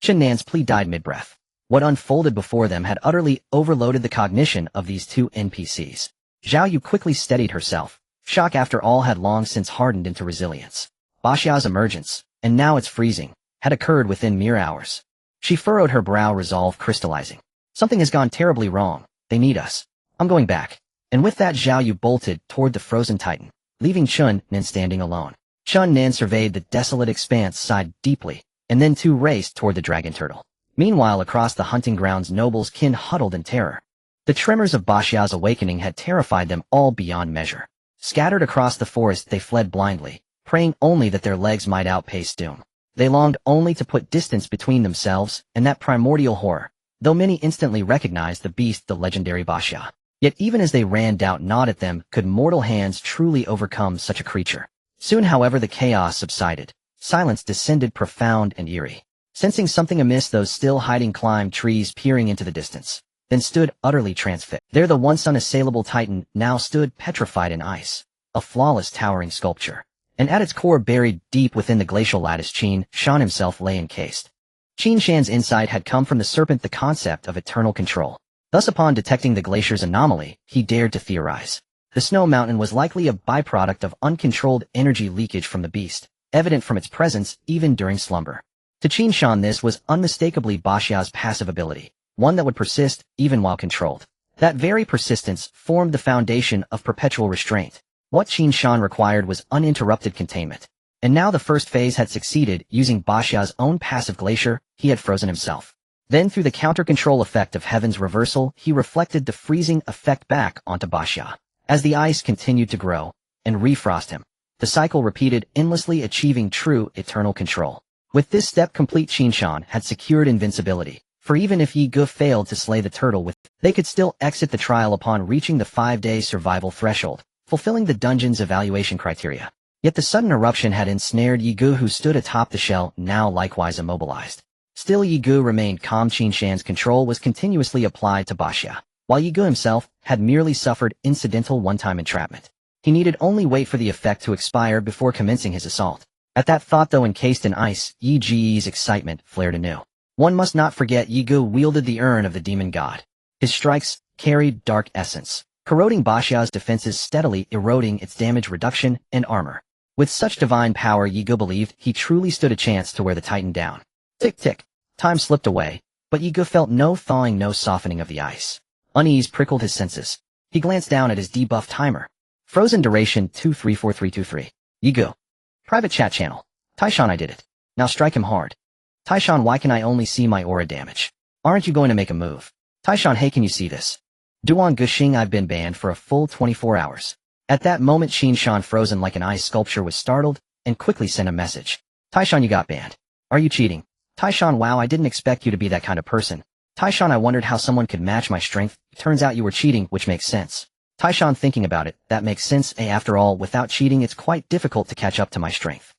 Qin Nan's plea died mid-breath. What unfolded before them had utterly overloaded the cognition of these two NPCs. Zhao Yu quickly steadied herself. Shock, after all, had long since hardened into resilience. Baxia's emergence, and now its freezing, had occurred within mere hours. She furrowed her brow, resolve crystallizing. Something has gone terribly wrong. They need us. I'm going back. And with that, Zhao Yu bolted toward the frozen titan, leaving Chun Nin standing alone. Chun Nin surveyed the desolate expanse, sighed deeply, and then too raced toward the dragon turtle. Meanwhile, across the hunting grounds, nobles Qin huddled in terror. The tremors of Baxiao's awakening had terrified them all beyond measure. Scattered across the forest, they fled blindly, praying only that their legs might outpace doom. They longed only to put distance between themselves and that primordial horror, though many instantly recognized the beast, the legendary Baxia. Yet even as they ran, doubt gnawed at them. Could mortal hands truly overcome such a creature? Soon, however, the chaos subsided. Silence descended, profound and eerie. Sensing something amiss, those still hiding climbed trees, peering into the distance, then stood utterly transfixed. There the once unassailable titan now stood petrified in ice, a flawless towering sculpture. And at its core, buried deep within the glacial lattice, Qin Shan himself lay encased. Qin Shan's insight had come from the serpent, the concept of eternal control. Thus, upon detecting the glacier's anomaly, he dared to theorize. The snow mountain was likely a byproduct of uncontrolled energy leakage from the beast, evident from its presence even during slumber. To Qin Shan, this was unmistakably Baxiao's passive ability, one that would persist even while controlled. That very persistence formed the foundation of perpetual restraint. What Qin Shan required was uninterrupted containment. And now the first phase had succeeded. Using Baxiao's own passive glacier, he had frozen himself. Then through the counter-control effect of heaven's reversal, he reflected the freezing effect back onto Baxia. As the ice continued to grow and refrost him, the cycle repeated endlessly, achieving true eternal control. With this step complete, Qin Shan had secured invincibility, for even if Yi Ge failed to slay the turtle, they could still exit the trial upon reaching the 5-day survival threshold, fulfilling the dungeon's evaluation criteria. Yet the sudden eruption had ensnared Yi Ge, who stood atop the shell, now likewise immobilized. Still, Yi Ge remained calm. Qin Shan's control was continuously applied to Baxia, while Yi Ge himself had merely suffered incidental one-time entrapment. He needed only wait for the effect to expire before commencing his assault. At that thought, though encased in ice, Yi Ge's excitement flared anew. One must not forget Yi Ge wielded the urn of the demon god. His strikes carried dark essence, corroding Baxiao's defenses, steadily eroding its damage reduction and armor. With such divine power, Yi Ge believed he truly stood a chance to wear the titan down. Tick-tick. Time slipped away, but Yi Ge felt no thawing, no softening of the ice. Unease prickled his senses. He glanced down at his debuff timer. Frozen duration 234323. Yi Ge. Private chat channel. Taishan, I did it. Now strike him hard. Taishan, why can I only see my aura damage? Aren't you going to make a move? Taishan, hey, can you see this? Duan Guxing, I've been banned for a full 24 hours. At that moment, Qin Shan, frozen like an ice sculpture, was startled and quickly sent a message. Taishan, you got banned. Are you cheating? Taishan, wow, I didn't expect you to be that kind of person. Taishan, I wondered how someone could match my strength. Turns out you were cheating, which makes sense. Taishan, thinking about it, that makes sense. After all, without cheating, it's quite difficult to catch up to my strength.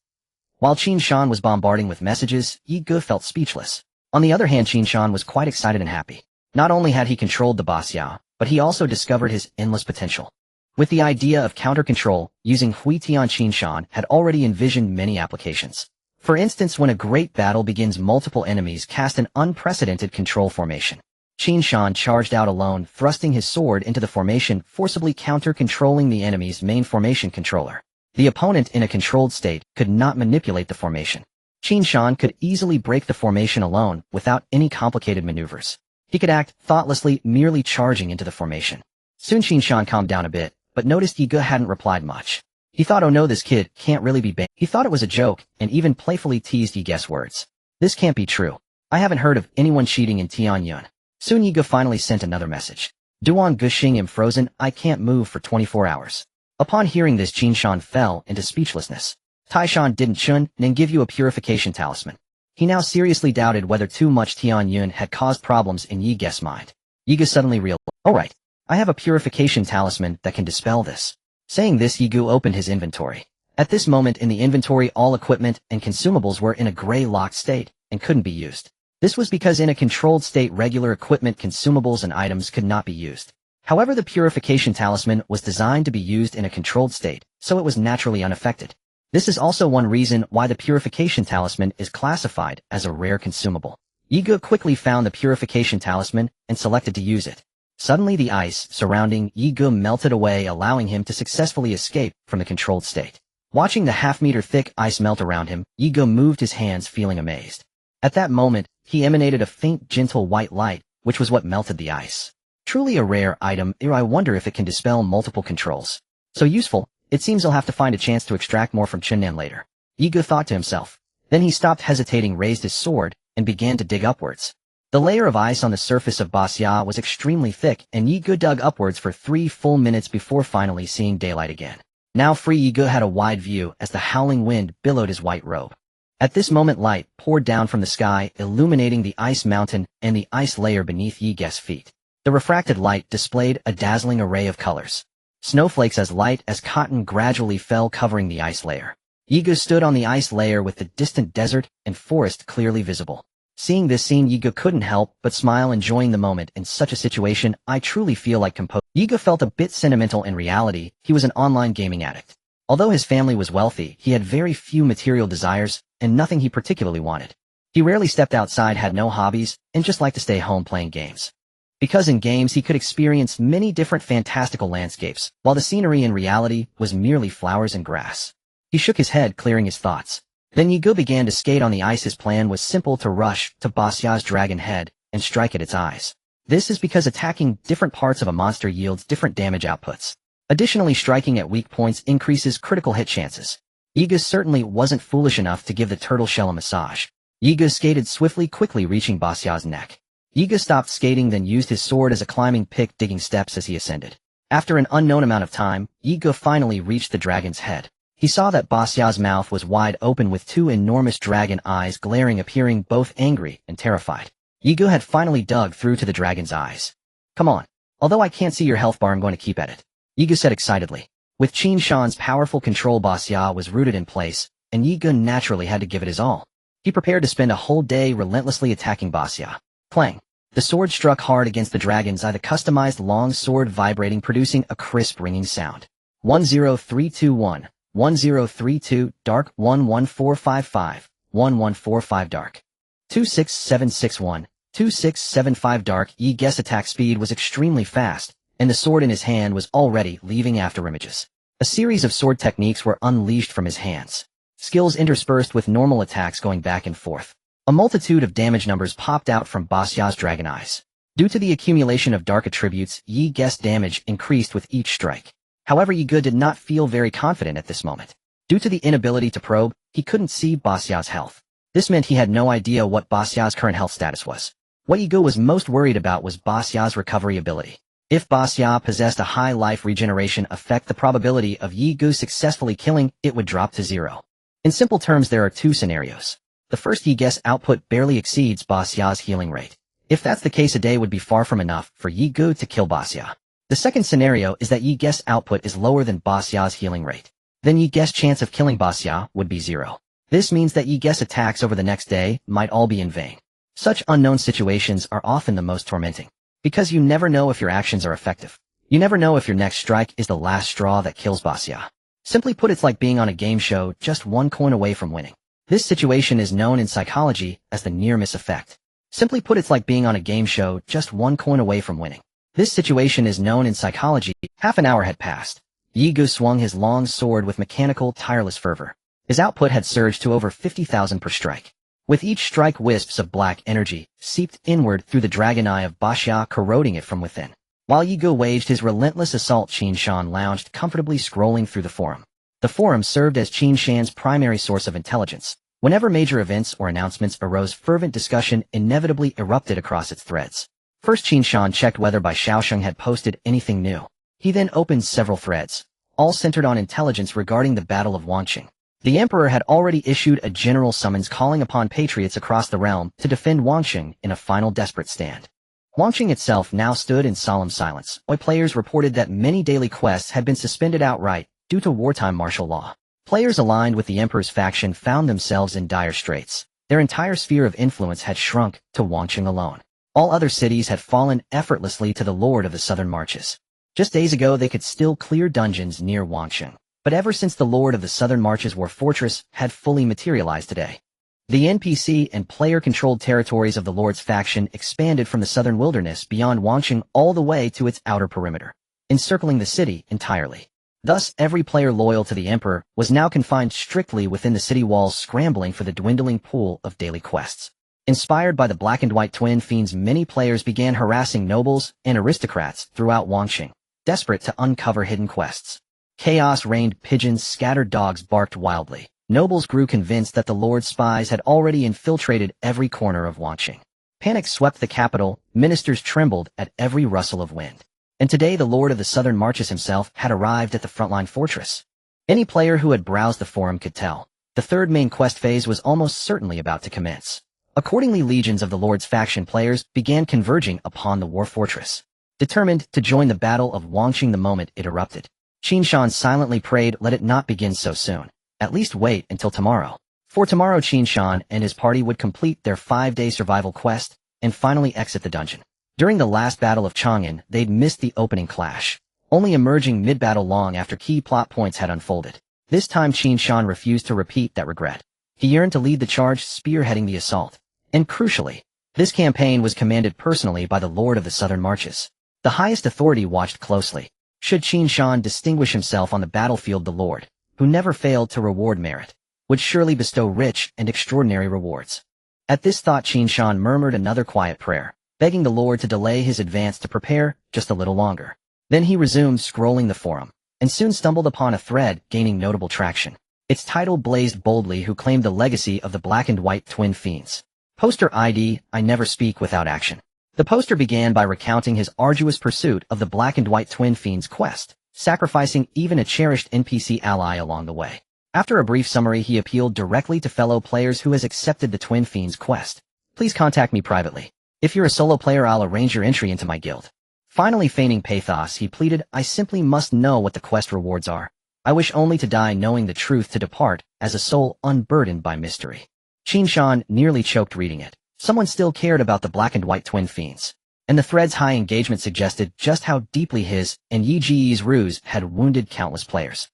While Qin Shan was bombarding with messages, Yi Ge felt speechless. On the other hand, Qin Shan was quite excited and happy. Not only had he controlled the Baxiao, but he also discovered his endless potential. With the idea of counter-control, using Hui Tian, Qin Shan had already envisioned many applications. For instance, when a great battle begins, multiple enemies cast an unprecedented control formation. Qin Shan charged out alone, thrusting his sword into the formation, forcibly counter-controlling the enemy's main formation controller. The opponent in a controlled state could not manipulate the formation. Qin Shan could easily break the formation alone without any complicated maneuvers. He could act thoughtlessly, merely charging into the formation. Soon Qin Shan calmed down a bit, but noticed Yi Ge hadn't replied much. He thought, oh no, this kid can't really be banned. He thought it was a joke, and even playfully teased Yi Ge's words. This can't be true. I haven't heard of anyone cheating in Tianyun. Soon Yi Ge finally sent another message. Duan Guxing, am frozen, I can't move for 24 hours. Upon hearing this, Qin Shan fell into speechlessness. Taishan, didn't Chun Nin give you a purification talisman? He now seriously doubted whether too much Tianyun had caused problems in Yi Ge's mind. Yi Ge suddenly realized, alright, I have a purification talisman that can dispel this. Saying this, Yi Ge opened his inventory. At this moment in the inventory, all equipment and consumables were in a gray locked state and couldn't be used. This was because in a controlled state, regular equipment, consumables, and items could not be used. However, the purification talisman was designed to be used in a controlled state, so it was naturally unaffected. This is also one reason why the purification talisman is classified as a rare consumable. Yi Ge quickly found the purification talisman and selected to use it. Suddenly the ice surrounding Yi Ge melted away, allowing him to successfully escape from the controlled state. Watching the half-meter thick ice melt around him, Yi Ge moved his hands, feeling amazed. At that moment, he emanated a faint, gentle white light, which was what melted the ice. Truly a rare item, I wonder if it can dispel multiple controls. So useful, it seems I'll have to find a chance to extract more from Qin Shan later. Ye Ge thought to himself. Then he stopped hesitating, raised his sword, and began to dig upwards. The layer of ice on the surface of Basya was extremely thick, and Ye Ge dug upwards for 3 full minutes before finally seeing daylight again. Now free, Ye Ge had a wide view as the howling wind billowed his white robe. At this moment light poured down from the sky, illuminating the ice mountain and the ice layer beneath Ye Ge's feet. The refracted light displayed a dazzling array of colors. Snowflakes as light as cotton gradually fell, covering the ice layer. Ye Ge stood on the ice layer with the distant desert and forest clearly visible. Seeing this scene, Ye Ge couldn't help but smile, enjoying the moment. In such a situation, I truly feel like composed. Ye Ge felt a bit sentimental. In reality, he was an online gaming addict. Although his family was wealthy, he had very few material desires, and nothing he particularly wanted. He rarely stepped outside, had no hobbies, and just liked to stay home playing games. Because in games he could experience many different fantastical landscapes, while the scenery in reality was merely flowers and grass. He shook his head, clearing his thoughts. Then Ye Ge began to skate on the ice. His plan was simple: to rush to Basya's dragon head and strike at its eyes. This is because attacking different parts of a monster yields different damage outputs. Additionally, striking at weak points increases critical hit chances. Ye Ge certainly wasn't foolish enough to give the turtle shell a massage. Ye Ge skated swiftly, quickly reaching Basya's neck. Ye Ge stopped skating, then used his sword as a climbing pick, digging steps as he ascended. After an unknown amount of time, Ye Ge finally reached the dragon's head. He saw that Basya's mouth was wide open with 2 enormous dragon eyes glaring, appearing both angry and terrified. Ye Ge had finally dug through to the dragon's eyes. "Come on. Although I can't see your health bar, I'm going to keep at it," Ye Ge said excitedly. With Qin Shan's powerful control, Basya was rooted in place, and Ye Ge naturally had to give it his all. He prepared to spend a whole day relentlessly attacking Basya. Clang! The sword struck hard against the dragon's eye, the customized long sword vibrating, producing a crisp ringing sound. 10321. 1032 dark 11455 1145 dark 26761 2675 dark. Ye Ge's attack speed was extremely fast, and the sword in his hand was already leaving after images. A series of sword techniques were unleashed from his hands, skills interspersed with normal attacks going back and forth. A multitude of damage numbers popped out from Basya's dragon eyes. Due to the accumulation of dark attributes, Ye Ge's damage increased with each strike. However, Ye Ge did not feel very confident at this moment. Due to the inability to probe, he couldn't see Basya's health. This meant he had no idea what Basya's current health status was. What Ye Ge was most worried about was Basya's recovery ability. If Basya possessed a high life regeneration effect, the probability of Ye Ge successfully killing it would drop to 0. In simple terms, there are 2 scenarios. The first, Ye Ge's output barely exceeds Basya's healing rate. If that's the case, a day would be far from enough for Ye Ge to kill Basya. The second scenario is that Ye Ge's output is lower than Basya's healing rate. Then Ye Ge's chance of killing Basya would be 0. This means that Ye Ge's attacks over the next day might all be in vain. Such unknown situations are often the most tormenting, because you never know if your actions are effective. You never know if your next strike is the last straw that kills Basya. Simply put, it's like being on a game show just 1 coin away from winning. This situation is known in psychology as the near-miss effect. Simply put, it's like being on a game show just 1 coin away from winning. This situation is known in psychology. Half an hour had passed. Ye Ge swung his long sword with mechanical, tireless fervor. His output had surged to over 50,000 per strike. With each strike, wisps of black energy seeped inward through the dragon eye of Basya, corroding it from within. While Ye Ge waged his relentless assault, Qin Shan lounged comfortably, scrolling through the forum. The forum served as Qin Shan's primary source of intelligence. Whenever major events or announcements arose, fervent discussion inevitably erupted across its threads. First, Qin Shan checked whether Bai Shaosheng had posted anything new. He then opened several threads, all centered on intelligence regarding the Battle of Wangqing. The Emperor had already issued a general summons calling upon patriots across the realm to defend Wangqing in a final desperate stand. Wangqing itself now stood in solemn silence. Players reported that many daily quests had been suspended outright due to wartime martial law. Players aligned with the Emperor's faction found themselves in dire straits. Their entire sphere of influence had shrunk to Wangqing alone. All other cities had fallen effortlessly to the Lord of the Southern Marches. Just days ago, they could still clear dungeons near Wangqing. But ever since the Lord of the Southern Marches War Fortress had fully materialized today, the NPC and player-controlled territories of the Lord's faction expanded from the southern wilderness beyond Wangqing all the way to its outer perimeter, encircling the city entirely. Thus, every player loyal to the Emperor was now confined strictly within the city walls, scrambling for the dwindling pool of daily quests. Inspired by the black and white twin fiends, many players began harassing nobles and aristocrats throughout Wangqing, desperate to uncover hidden quests. Chaos reigned, pigeons scattered, dogs barked wildly. Nobles grew convinced that the Lord's spies had already infiltrated every corner of Wangqing. Panic swept the capital, ministers trembled at every rustle of wind. And today the Lord of the Southern Marches himself had arrived at the frontline fortress. Any player who had browsed the forum could tell. The third main quest phase was almost certainly about to commence. Accordingly, legions of the Lord's faction players began converging upon the war fortress, determined to join the Battle of Wangqing the moment it erupted. Qin Shan silently prayed, let it not begin so soon. At least wait until tomorrow. For tomorrow Qin Shan and his party would complete their 5-day survival quest and finally exit the dungeon. During the last battle of Chang'an, they'd missed the opening clash, only emerging mid-battle long after key plot points had unfolded. This time Qin Shan refused to repeat that regret. He yearned to lead the charge, spearheading the assault. And crucially, this campaign was commanded personally by the Lord of the Southern Marches. The highest authority watched closely. Should Qin Shan distinguish himself on the battlefield, the Lord, who never failed to reward merit, would surely bestow rich and extraordinary rewards. At this thought Qin Shan murmured another quiet prayer, begging the Lord to delay his advance to prepare just a little longer. Then he resumed scrolling the forum, and soon stumbled upon a thread gaining notable traction. Its title blazed boldly, who claimed the legacy of the black and white twin fiends. Poster ID, I never speak without action. The poster began by recounting his arduous pursuit of the black and white twin fiends quest, sacrificing even a cherished NPC ally along the way. After a brief summary, he appealed directly to fellow players who has accepted the twin fiends quest. Please contact me privately. If you're a solo player, I'll arrange your entry into my guild. Finally, feigning pathos, he pleaded, I simply must know what the quest rewards are. I wish only to die knowing the truth, to depart as a soul unburdened by mystery. Qin Shan nearly choked reading it. Someone still cared about the black and white twin fiends. And the thread's high engagement suggested just how deeply his and Yi Ji's ruse had wounded countless players.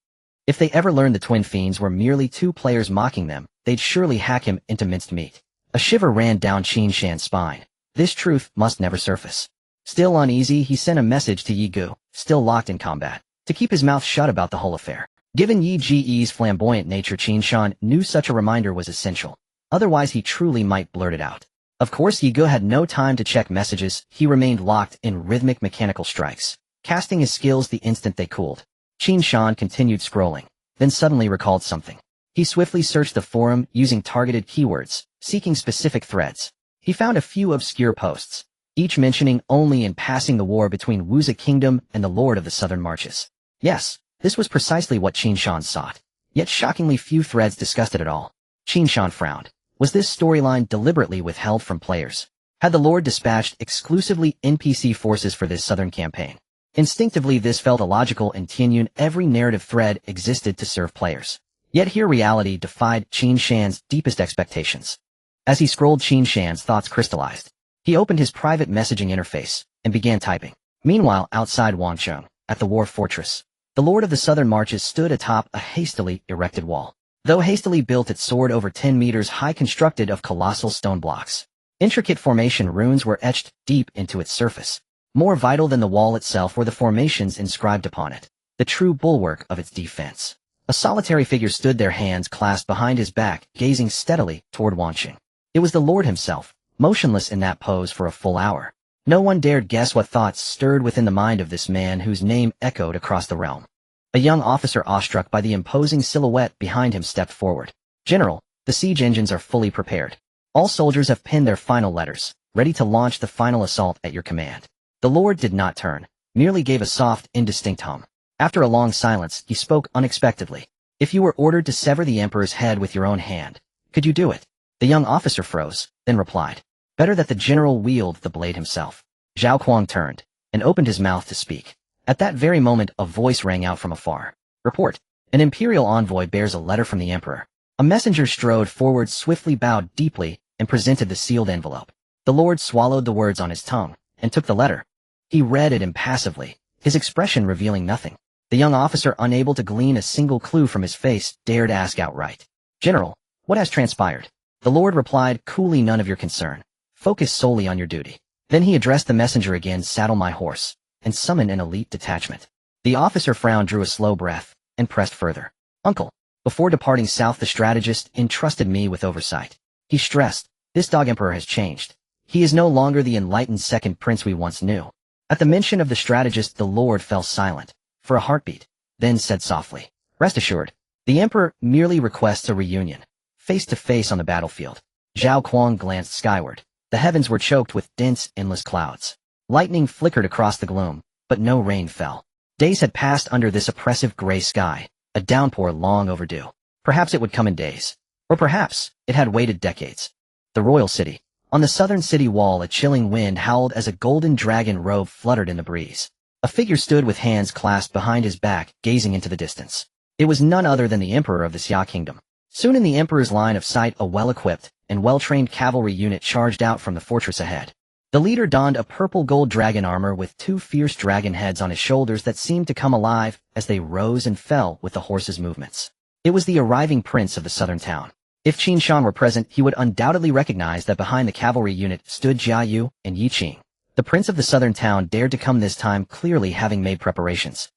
If they ever learned the twin fiends were merely two players mocking them, they'd surely hack him into minced meat. A shiver ran down Qin Shan's spine. This truth must never surface. Still uneasy, he sent a message to Yi Gu, still locked in combat, to keep his mouth shut about the whole affair. Given Yi Ji's flamboyant nature, Qin Shan knew such a reminder was essential. Otherwise he truly might blurt it out. Of course, Yi Gu had no time to check messages. He remained locked in rhythmic mechanical strikes, casting his skills the instant they cooled. Qin Shan continued scrolling, then suddenly recalled something. He swiftly searched the forum using targeted keywords, seeking specific threads. He found a few obscure posts, each mentioning only in passing the war between Wuxia Kingdom and the Lord of the Southern Marches. Yes, this was precisely what Qin Shan sought. Yet shockingly few threads discussed it at all. Qin Shan frowned. Was this storyline deliberately withheld from players? Had the Lord dispatched exclusively NPC forces for this southern campaign? Instinctively this felt illogical, and Tianyun every narrative thread existed to serve players. Yet here reality defied Qin Shan's deepest expectations. As he scrolled, Qin Shan's thoughts crystallized. He opened his private messaging interface and began typing. Meanwhile, outside Wangqing, at the war fortress, the Lord of the Southern Marches stood atop a hastily erected wall. Though hastily built, it soared over 10 meters high, constructed of colossal stone blocks. Intricate formation runes were etched deep into its surface. More vital than the wall itself were the formations inscribed upon it, the true bulwark of its defense. A solitary figure stood there, hands clasped behind his back, gazing steadily toward Wangqing. It was the Lord himself, motionless in that pose for a full hour. No one dared guess what thoughts stirred within the mind of this man whose name echoed across the realm. A young officer, awestruck by the imposing silhouette behind him, stepped forward. General, the siege engines are fully prepared. All soldiers have pinned their final letters, ready to launch the final assault at your command. The Lord did not turn, merely gave a soft, indistinct hum. After a long silence, he spoke unexpectedly. If you were ordered to sever the Emperor's head with your own hand, could you do it? The young officer froze, then replied. Better that the general wield the blade himself. Zhao Kuang turned, and opened his mouth to speak. At that very moment, a voice rang out from afar. Report. An imperial envoy bears a letter from the Emperor. A messenger strode forward, swiftly bowed deeply, and presented the sealed envelope. The Lord swallowed the words on his tongue, and took the letter. He read it impassively, his expression revealing nothing. The young officer, unable to glean a single clue from his face, dared ask outright. General, what has transpired? The Lord replied coolly, none of your concern. Focus solely on your duty. Then he addressed the messenger again, saddle my horse, and summon an elite detachment. The officer frowned, drew a slow breath, and pressed further. Uncle, before departing south, the strategist entrusted me with oversight. He stressed, This dog emperor has changed. He is no longer the enlightened second prince we once knew. At the mention of the strategist, the lord fell silent, for a heartbeat, then said softly, "Rest assured, the emperor merely requests a reunion, face to face on the battlefield." Zhao Kuang glanced skyward. The heavens were choked with dense, endless clouds. Lightning flickered across the gloom, but no rain fell. Days had passed under this oppressive gray sky, a downpour long overdue. Perhaps it would come in days. Or perhaps it had waited decades. The royal city. On the southern city wall, a chilling wind howled as a golden dragon robe fluttered in the breeze. A figure stood with hands clasped behind his back, gazing into the distance. It was none other than the emperor of the Xia kingdom. Soon in the emperor's line of sight, a well-equipped and well-trained cavalry unit charged out from the fortress ahead. The leader donned a purple-gold dragon armor with two fierce dragon heads on his shoulders that seemed to come alive as they rose and fell with the horse's movements. It was the arriving prince of the southern town. If Qin Shan were present, he would undoubtedly recognize that behind the cavalry unit stood Jia Yu and Yi Qing. The prince of the southern town dared to come this time, clearly having made preparations.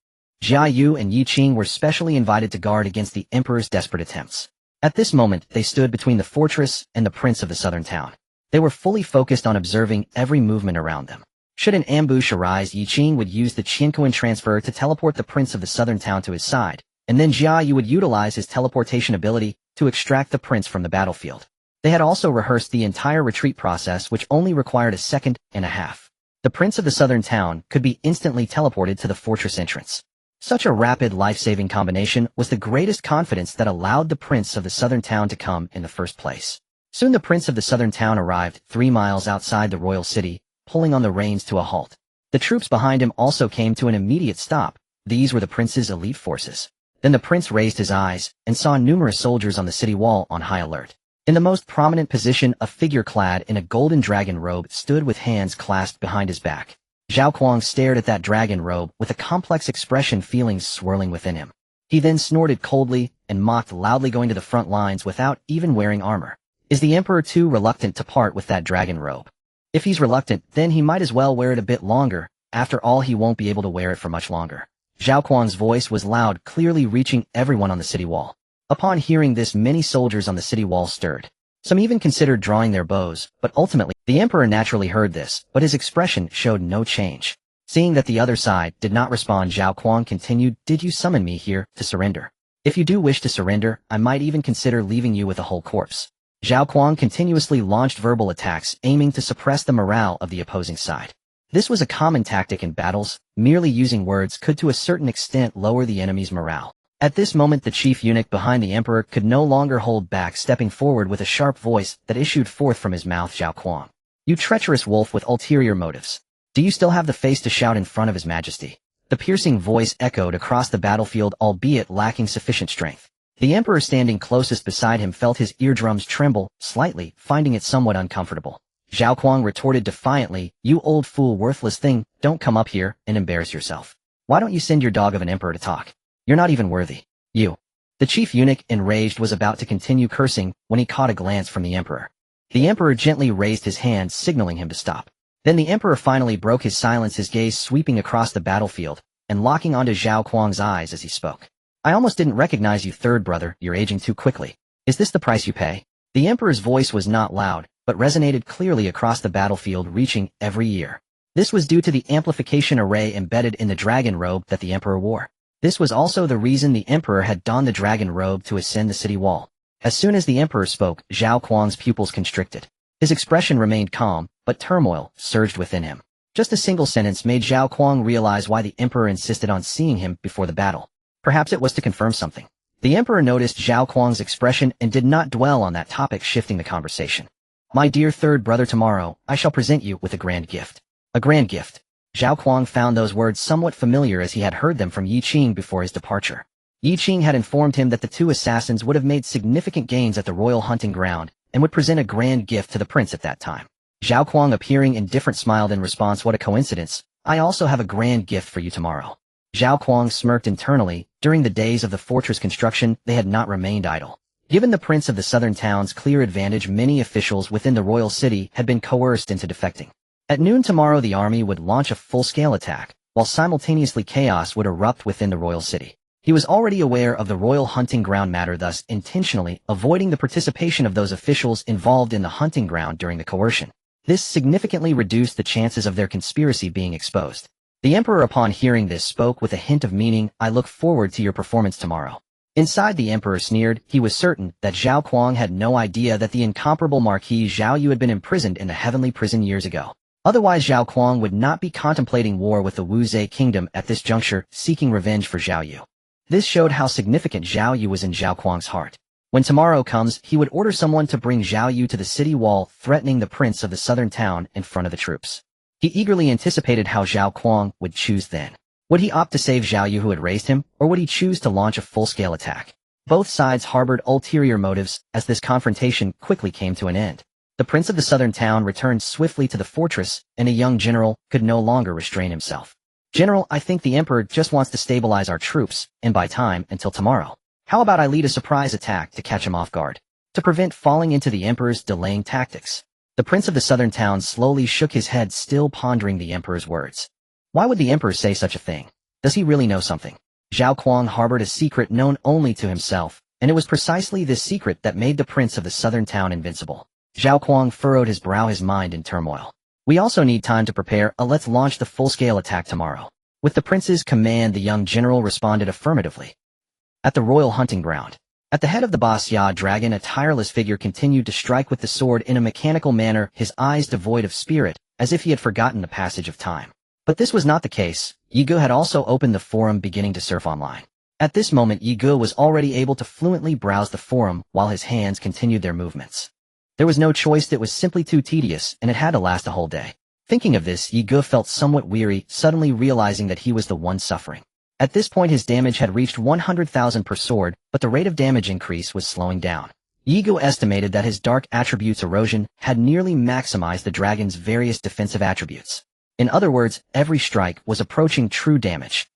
Jia Yu and Yi Qing were specially invited to guard against the emperor's desperate attempts. At this moment, they stood between the fortress and the prince of the southern town. They were fully focused on observing every movement around them. Should an ambush arise, Yi Qing would use the Qiankuan transfer to teleport the prince of the southern town to his side, and then Jia Yu would utilize his teleportation ability to extract the prince from the battlefield. They had also rehearsed the entire retreat process, which only required a second and a half. The prince of the southern town could be instantly teleported to the fortress entrance. Such a rapid, life-saving combination was the greatest confidence that allowed the prince of the southern town to come in the first place. Soon the prince of the southern town arrived 3 miles outside the royal city, pulling on the reins to a halt. The troops behind him also came to an immediate stop. These were the prince's elite forces. Then the prince raised his eyes and saw numerous soldiers on the city wall on high alert. In the most prominent position, a figure clad in a golden dragon robe stood with hands clasped behind his back. Zhao Kuang stared at that dragon robe with a complex expression, feelings swirling within him. He then snorted coldly and mocked loudly, going to the front lines without even wearing armor. Is the emperor too reluctant to part with that dragon robe? If he's reluctant, then he might as well wear it a bit longer. After all, he won't be able to wear it for much longer. Zhao Kuang's voice was loud, clearly reaching everyone on the city wall. Upon hearing this, many soldiers on the city wall stirred. Some even considered drawing their bows, but ultimately, the emperor naturally heard this, but his expression showed no change. Seeing that the other side did not respond, Zhao Kuang continued, "Did you summon me here to surrender? If you do wish to surrender, I might even consider leaving you with a whole corpse." Zhao Kuang continuously launched verbal attacks, aiming to suppress the morale of the opposing side. This was a common tactic in battles. Merely using words could to a certain extent lower the enemy's morale. At this moment, the chief eunuch behind the emperor could no longer hold back, stepping forward with a sharp voice that issued forth from his mouth. "Zhao Kuang, you treacherous wolf with ulterior motives. Do you still have the face to shout in front of his majesty?" The piercing voice echoed across the battlefield, albeit lacking sufficient strength. The emperor standing closest beside him felt his eardrums tremble slightly, finding it somewhat uncomfortable. Zhao Kuang retorted defiantly, "You old fool, worthless thing, don't come up here and embarrass yourself. Why don't you send your dog of an emperor to talk? You're not even worthy. You." The chief eunuch, enraged, was about to continue cursing when he caught a glance from the emperor. The emperor gently raised his hand, signaling him to stop. Then the emperor finally broke his silence, his gaze sweeping across the battlefield and locking onto Zhao Kuang's eyes as he spoke. "I almost didn't recognize you, third brother. You're aging too quickly. Is this the price you pay?" The emperor's voice was not loud, but resonated clearly across the battlefield, reaching every ear. This was due to the amplification array embedded in the dragon robe that the emperor wore. This was also the reason the emperor had donned the dragon robe to ascend the city wall. As soon as the emperor spoke, Zhao Kuang's pupils constricted. His expression remained calm, but turmoil surged within him. Just a single sentence made Zhao Kuang realize why the emperor insisted on seeing him before the battle. Perhaps it was to confirm something. The emperor noticed Zhao Kuang's expression and did not dwell on that topic, shifting the conversation. "My dear third brother, tomorrow, I shall present you with a grand gift." A grand gift. Zhao Kuang found those words somewhat familiar, as he had heard them from Yi Qing before his departure. Yi Qing had informed him that the two assassins would have made significant gains at the royal hunting ground and would present a grand gift to the prince at that time. Zhao Kuang, appearing indifferent, smiled in response. "What a coincidence. I also have a grand gift for you tomorrow." Zhao Kuang smirked internally. During the days of the fortress construction, they had not remained idle. Given the prince of the southern town's clear advantage, many officials within the royal city had been coerced into defecting. At noon tomorrow, the army would launch a full-scale attack, while simultaneously chaos would erupt within the royal city. He was already aware of the royal hunting ground matter, thus intentionally avoiding the participation of those officials involved in the hunting ground during the coercion. This significantly reduced the chances of their conspiracy being exposed. The emperor, upon hearing this, spoke with a hint of meaning. "I look forward to your performance tomorrow." Inside, the emperor sneered. He was certain that Zhao Kuang had no idea that the incomparable Marquis Zhao Yu had been imprisoned in the heavenly prison years ago. Otherwise, Zhao Kuang would not be contemplating war with the Wu Zhe kingdom at this juncture, seeking revenge for Zhao Yu. This showed how significant Zhao Yu was in Zhao Kuang's heart. When tomorrow comes, he would order someone to bring Zhao Yu to the city wall, threatening the prince of the southern town in front of the troops. He eagerly anticipated how Zhao Kuang would choose then. Would he opt to save Zhao Yu, who had raised him, or would he choose to launch a full-scale attack? Both sides harbored ulterior motives as this confrontation quickly came to an end. The prince of the southern town returned swiftly to the fortress, and a young general could no longer restrain himself. "General, I think the emperor just wants to stabilize our troops and buy time until tomorrow. How about I lead a surprise attack to catch him off guard, to prevent falling into the emperor's delaying tactics?" The prince of the southern town slowly shook his head, still pondering the emperor's words. Why would the emperor say such a thing? Does he really know something? Zhao Kuang harbored a secret known only to himself, and it was precisely this secret that made the prince of the southern town invincible. Zhao Kuang furrowed his brow, his mind in turmoil. "We also need time to prepare. Let's launch the full-scale attack tomorrow." With the prince's command, the young general responded affirmatively. At the royal hunting ground, at the head of the Basya dragon, a tireless figure continued to strike with the sword in a mechanical manner, his eyes devoid of spirit, as if he had forgotten the passage of time. But this was not the case. Yi Ge had also opened the forum, beginning to surf online. At this moment, Yi Ge was already able to fluently browse the forum while his hands continued their movements. There was no choice, it was simply too tedious, and it had to last a whole day. Thinking of this, Yi Ge felt somewhat weary, suddenly realizing that he was the one suffering. At this point, his damage had reached 100,000 per sword, but the rate of damage increase was slowing down. Yi Ge estimated that his dark attributes erosion had nearly maximized the dragon's various defensive attributes. In other words, every strike was approaching true damage.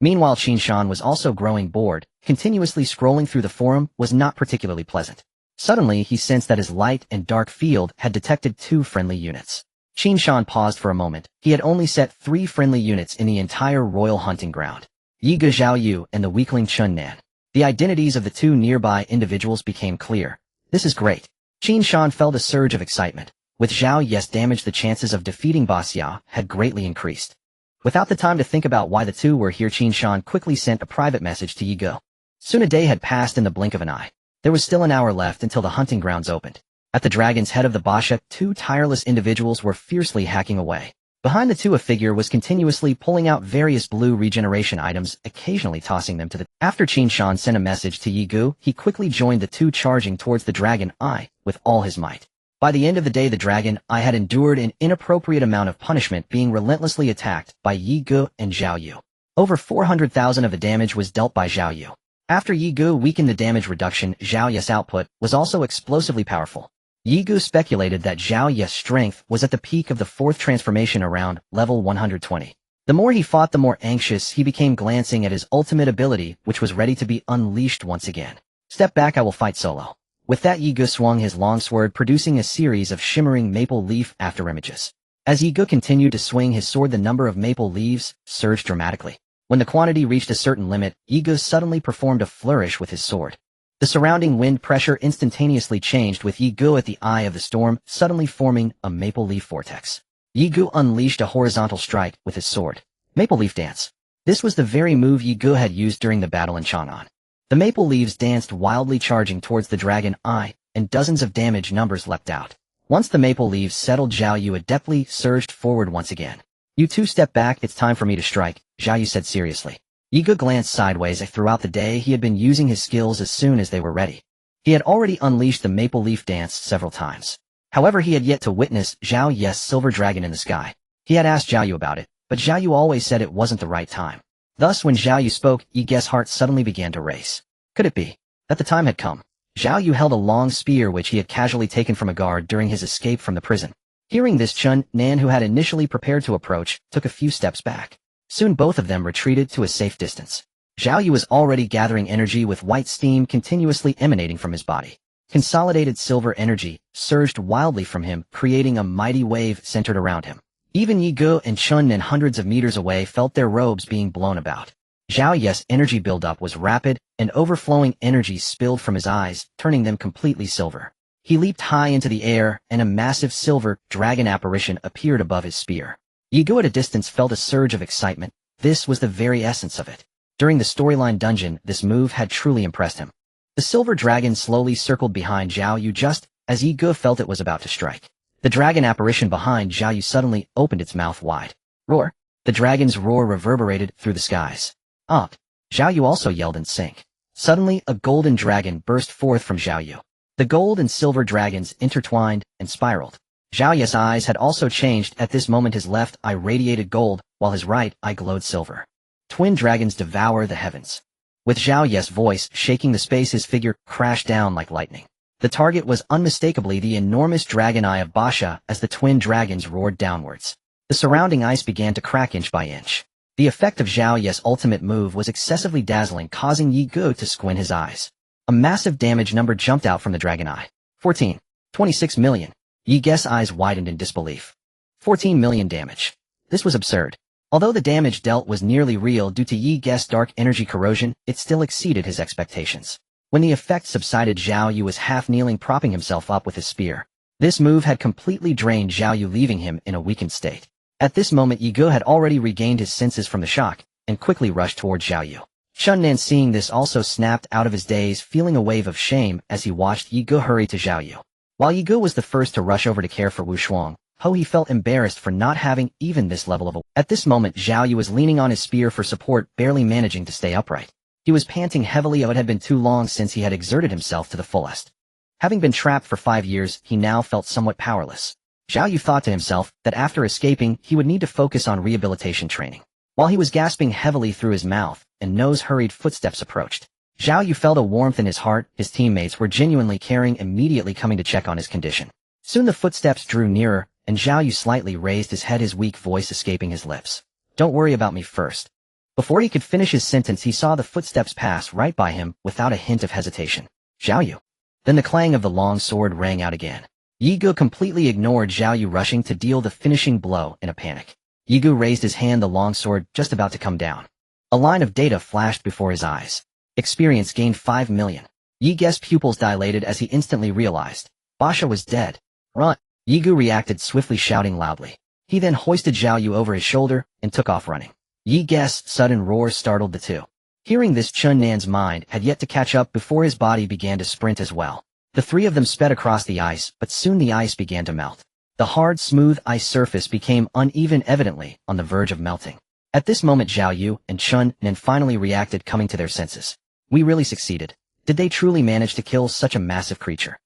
Meanwhile, Qin Shan was also growing bored. Continuously scrolling through the forum was not particularly pleasant. Suddenly, he sensed that his light and dark field had detected 2 friendly units. Qin Shan paused for a moment. He had only set 3 friendly units in the entire royal hunting ground: Yi Ge, Zhao Yu, and the weakling Chun Nan. The identities of the 2 nearby individuals became clear. "This is great." Qin Shan felt a surge of excitement. With Zhao Yu's damage, the chances of defeating Basya had greatly increased. Without the time to think about why the 2 were here, Qin Shan quickly sent a private message to Yi Ge. Soon a day had passed in the blink of an eye. There was still an hour left until the hunting grounds opened. At the dragon's head of the Basha, 2 tireless individuals were fiercely hacking away. Behind the 2, a figure was continuously pulling out various blue regeneration items, occasionally tossing them to the... After Qin Shan sent a message to Yi Ge, he quickly joined the 2, charging towards the dragon eye with all his might. By the end of the day, the dragon eye had endured an inappropriate amount of punishment, being relentlessly attacked by Yi Ge and Zhao Yu. Over 400,000 of the damage was dealt by Zhao Yu. After Yi Ge weakened the damage reduction, Zhao Yu's output was also explosively powerful. Yi Ge speculated that Zhao Yu's strength was at the peak of the 4th transformation, around level 120. The more he fought, the more anxious he became, glancing at his ultimate ability, which was ready to be unleashed once again. "Step back, I will fight solo." With that, Yi Ge swung his longsword, producing a series of shimmering maple leaf afterimages. As Yi Ge continued to swing his sword, the number of maple leaves surged dramatically. When the quantity reached a certain limit, Yi Ge suddenly performed a flourish with his sword. The surrounding wind pressure instantaneously changed, with Yi Ge at the eye of the storm, suddenly forming a maple leaf vortex. Yi Ge unleashed a horizontal strike with his sword. Maple leaf dance. This was the very move Yi Ge had used during the battle in Chang'an. The maple leaves danced wildly, charging towards the dragon eye, and dozens of damage numbers leapt out. Once the maple leaves settled, Zhao Yu adeptly surged forward once again. "You 2 step back, it's time for me to strike," Zhao Yu said seriously. Yi Ge glanced sideways. Throughout the day, he had been using his skills as soon as they were ready. He had already unleashed the maple leaf dance several times. However, he had yet to witness Zhao Yu's silver dragon in the sky. He had asked Zhao Yu about it, but Zhao Yu always said it wasn't the right time. Thus, when Zhao Yu spoke, Yi Ge's heart suddenly began to race. Could it be that the time had come? Zhao Yu held a long spear which he had casually taken from a guard during his escape from the prison. Hearing this, Chun Nan, who had initially prepared to approach, took a few steps back. Soon both of them retreated to a safe distance. Zhao Yu was already gathering energy, with white steam continuously emanating from his body. Consolidated silver energy surged wildly from him, creating a mighty wave centered around him. Even Yi Ge and Chun Nan, hundreds of meters away, felt their robes being blown about. Zhao Ye's energy buildup was rapid, and overflowing energy spilled from his eyes, turning them completely silver. He leaped high into the air, and a massive silver dragon apparition appeared above his spear. Ye Gu at a distance felt a surge of excitement. This was the very essence of it. During the storyline dungeon, this move had truly impressed him. The silver dragon slowly circled behind Zhao Yu just as Ye Gu felt it was about to strike. The dragon apparition behind Zhao Yu suddenly opened its mouth wide. Roar! The dragon's roar reverberated through the skies. Up! Zhao Yu also yelled in sync. Suddenly, a golden dragon burst forth from Zhao Yu. The gold and silver dragons intertwined and spiraled. Zhao Yu's eyes had also changed. At this moment his left eye radiated gold, while his right eye glowed silver. Twin dragons devour the heavens. With Zhao Yu's voice shaking the space, his figure crashed down like lightning. The target was unmistakably the enormous dragon eye of Basha as the twin dragons roared downwards. The surrounding ice began to crack inch by inch. The effect of Zhao Yu's ultimate move was excessively dazzling, causing Ye Gu to squint his eyes. A massive damage number jumped out from the dragon eye. 14. 26 million. Ye Gu's eyes widened in disbelief. 14 million damage. This was absurd. Although the damage dealt was nearly real due to Ye Gu's dark energy corrosion, it still exceeded his expectations. When the effect subsided, Zhao Yu was half-kneeling, propping himself up with his spear. This move had completely drained Zhao Yu, leaving him in a weakened state. At this moment, Ye Gu had already regained his senses from the shock, and quickly rushed toward Zhao Yu. Qin Shan, seeing this, also snapped out of his daze, feeling a wave of shame as he watched Ye Gu hurry to Zhao Yu. While Ye Gu was the first to rush over to care for Wu Shuang, he felt embarrassed for not having even this level of At this moment, Zhao Yu was leaning on his spear for support, barely managing to stay upright. He was panting heavily. It had been too long since he had exerted himself to the fullest. Having been trapped for 5 years, he now felt somewhat powerless. Zhao Yu thought to himself that after escaping, he would need to focus on rehabilitation training. While he was gasping heavily through his mouth and nose, hurried footsteps approached. Zhao Yu felt a warmth in his heart. His teammates were genuinely caring, immediately coming to check on his condition. Soon the footsteps drew nearer, and Zhao Yu slightly raised his head, his weak voice escaping his lips. Don't worry about me first. Before he could finish his sentence, he saw the footsteps pass right by him without a hint of hesitation. Zhao Yu. Then the clang of the long sword rang out again. Ye Gu completely ignored Zhao Yu rushing to deal the finishing blow in a panic. Ye Gu raised his hand, the long sword just about to come down. A line of data flashed before his eyes. Experience gained 5 million. Ye Gu's pupils dilated as he instantly realized. Basha was dead. Run! Ye Gu reacted swiftly, shouting loudly. He then hoisted Zhao Yu over his shoulder and took off running. Ye Gu's sudden roar startled the two. Hearing this, Qin Shan's mind had yet to catch up before his body began to sprint as well. The three of them sped across the ice, but soon the ice began to melt. The hard, smooth ice surface became uneven, evidently on the verge of melting. At this moment, Zhao Yu and Qin Shan finally reacted, coming to their senses. We really succeeded. Did they truly manage to kill such a massive creature?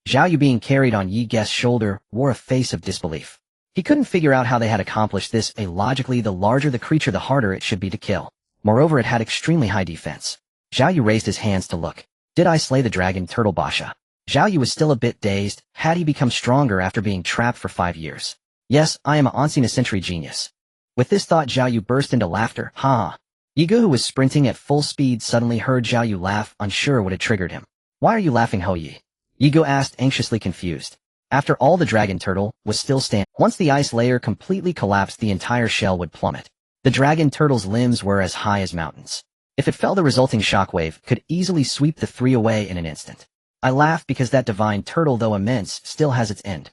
Zhao Yu, being carried on Ye Gu's shoulder, wore a face of disbelief. He couldn't figure out how they had accomplished this. Logically, the larger the creature, the harder it should be to kill. Moreover, it had extremely high defense. Zhao Yu raised his hands to look. Did I slay the dragon turtle Basha? Zhao Yu was still a bit dazed. Had he become stronger after being trapped for 5 years? Yes, I am an ancient century genius. With this thought, Zhao Yu burst into laughter. Ha! Ye Gu, who was sprinting at full speed, suddenly heard Zhao Yu laugh, unsure what had triggered him. Why are you laughing, Ho Yi? Ye Gu asked, anxiously confused. After all, the dragon turtle was still standing. Once the ice layer completely collapsed, the entire shell would plummet. The dragon turtle's limbs were as high as mountains. If it fell, the resulting shockwave could easily sweep the three away in an instant. I laughed because that divine turtle, though immense, still has its end.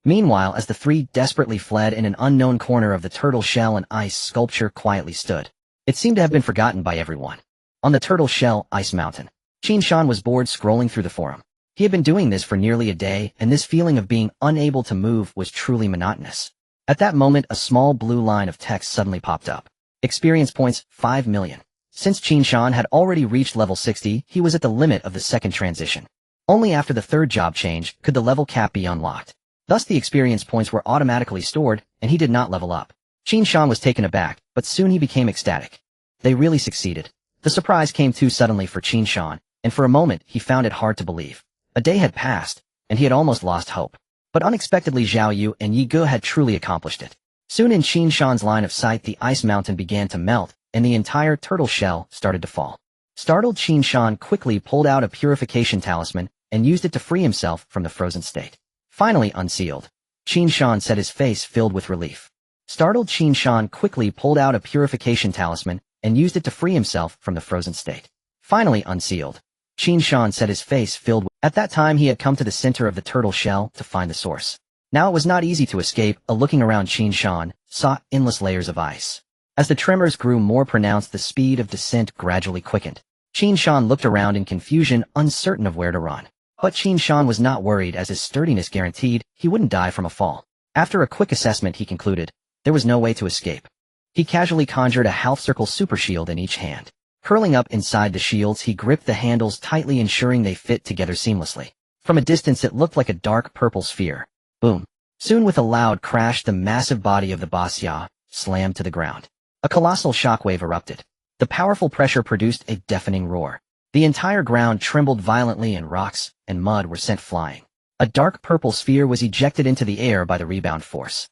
Meanwhile, as the three desperately fled, in an unknown corner of the turtle shell, an ice sculpture quietly stood. It seemed to have been forgotten by everyone. On the turtle shell, Ice Mountain. Qin Shan was bored scrolling through the forum. He had been doing this for nearly a day, and this feeling of being unable to move was truly monotonous. At that moment, a small blue line of text suddenly popped up. Experience points, 5 million. Since Qin Shan had already reached level 60, he was at the limit of the second transition. Only after the third job change could the level cap be unlocked. Thus the experience points were automatically stored, and he did not level up. Qin Shan was taken aback, but soon he became ecstatic. They really succeeded. The surprise came too suddenly for Qin Shan, and for a moment he found it hard to believe. A day had passed, and he had almost lost hope. But unexpectedly, Zhao Yu and Ye Gu had truly accomplished it. Soon in Qin Shan's line of sight, the ice mountain began to melt, and the entire turtle shell started to fall. Startled, Qin Shan quickly pulled out a purification talisman and used it to free himself from the frozen state. Finally unsealed, Qin Shan said, his face filled with relief. Startled, Qin Shan quickly pulled out a purification talisman and used it to free himself from the frozen state. Finally unsealed, Qin Shan said, his face filled with... At that time he had come to the center of the turtle shell to find the source. Now it was not easy to escape. Looking around, Qin Shan saw endless layers of ice. As the tremors grew more pronounced, the speed of descent gradually quickened. Qin Shan looked around in confusion, uncertain of where to run. But Qin Shan was not worried, as his sturdiness guaranteed he wouldn't die from a fall. After a quick assessment, he concluded there was no way to escape. He casually conjured a half-circle super shield in each hand. Curling up inside the shields, he gripped the handles tightly, ensuring they fit together seamlessly. From a distance it looked like a dark purple sphere. Boom. Soon, with a loud crash, the massive body of the Basya slammed to the ground. A colossal shockwave erupted. The powerful pressure produced a deafening roar. The entire ground trembled violently, and rocks and mud were sent flying. A dark purple sphere was ejected into the air by the rebound force.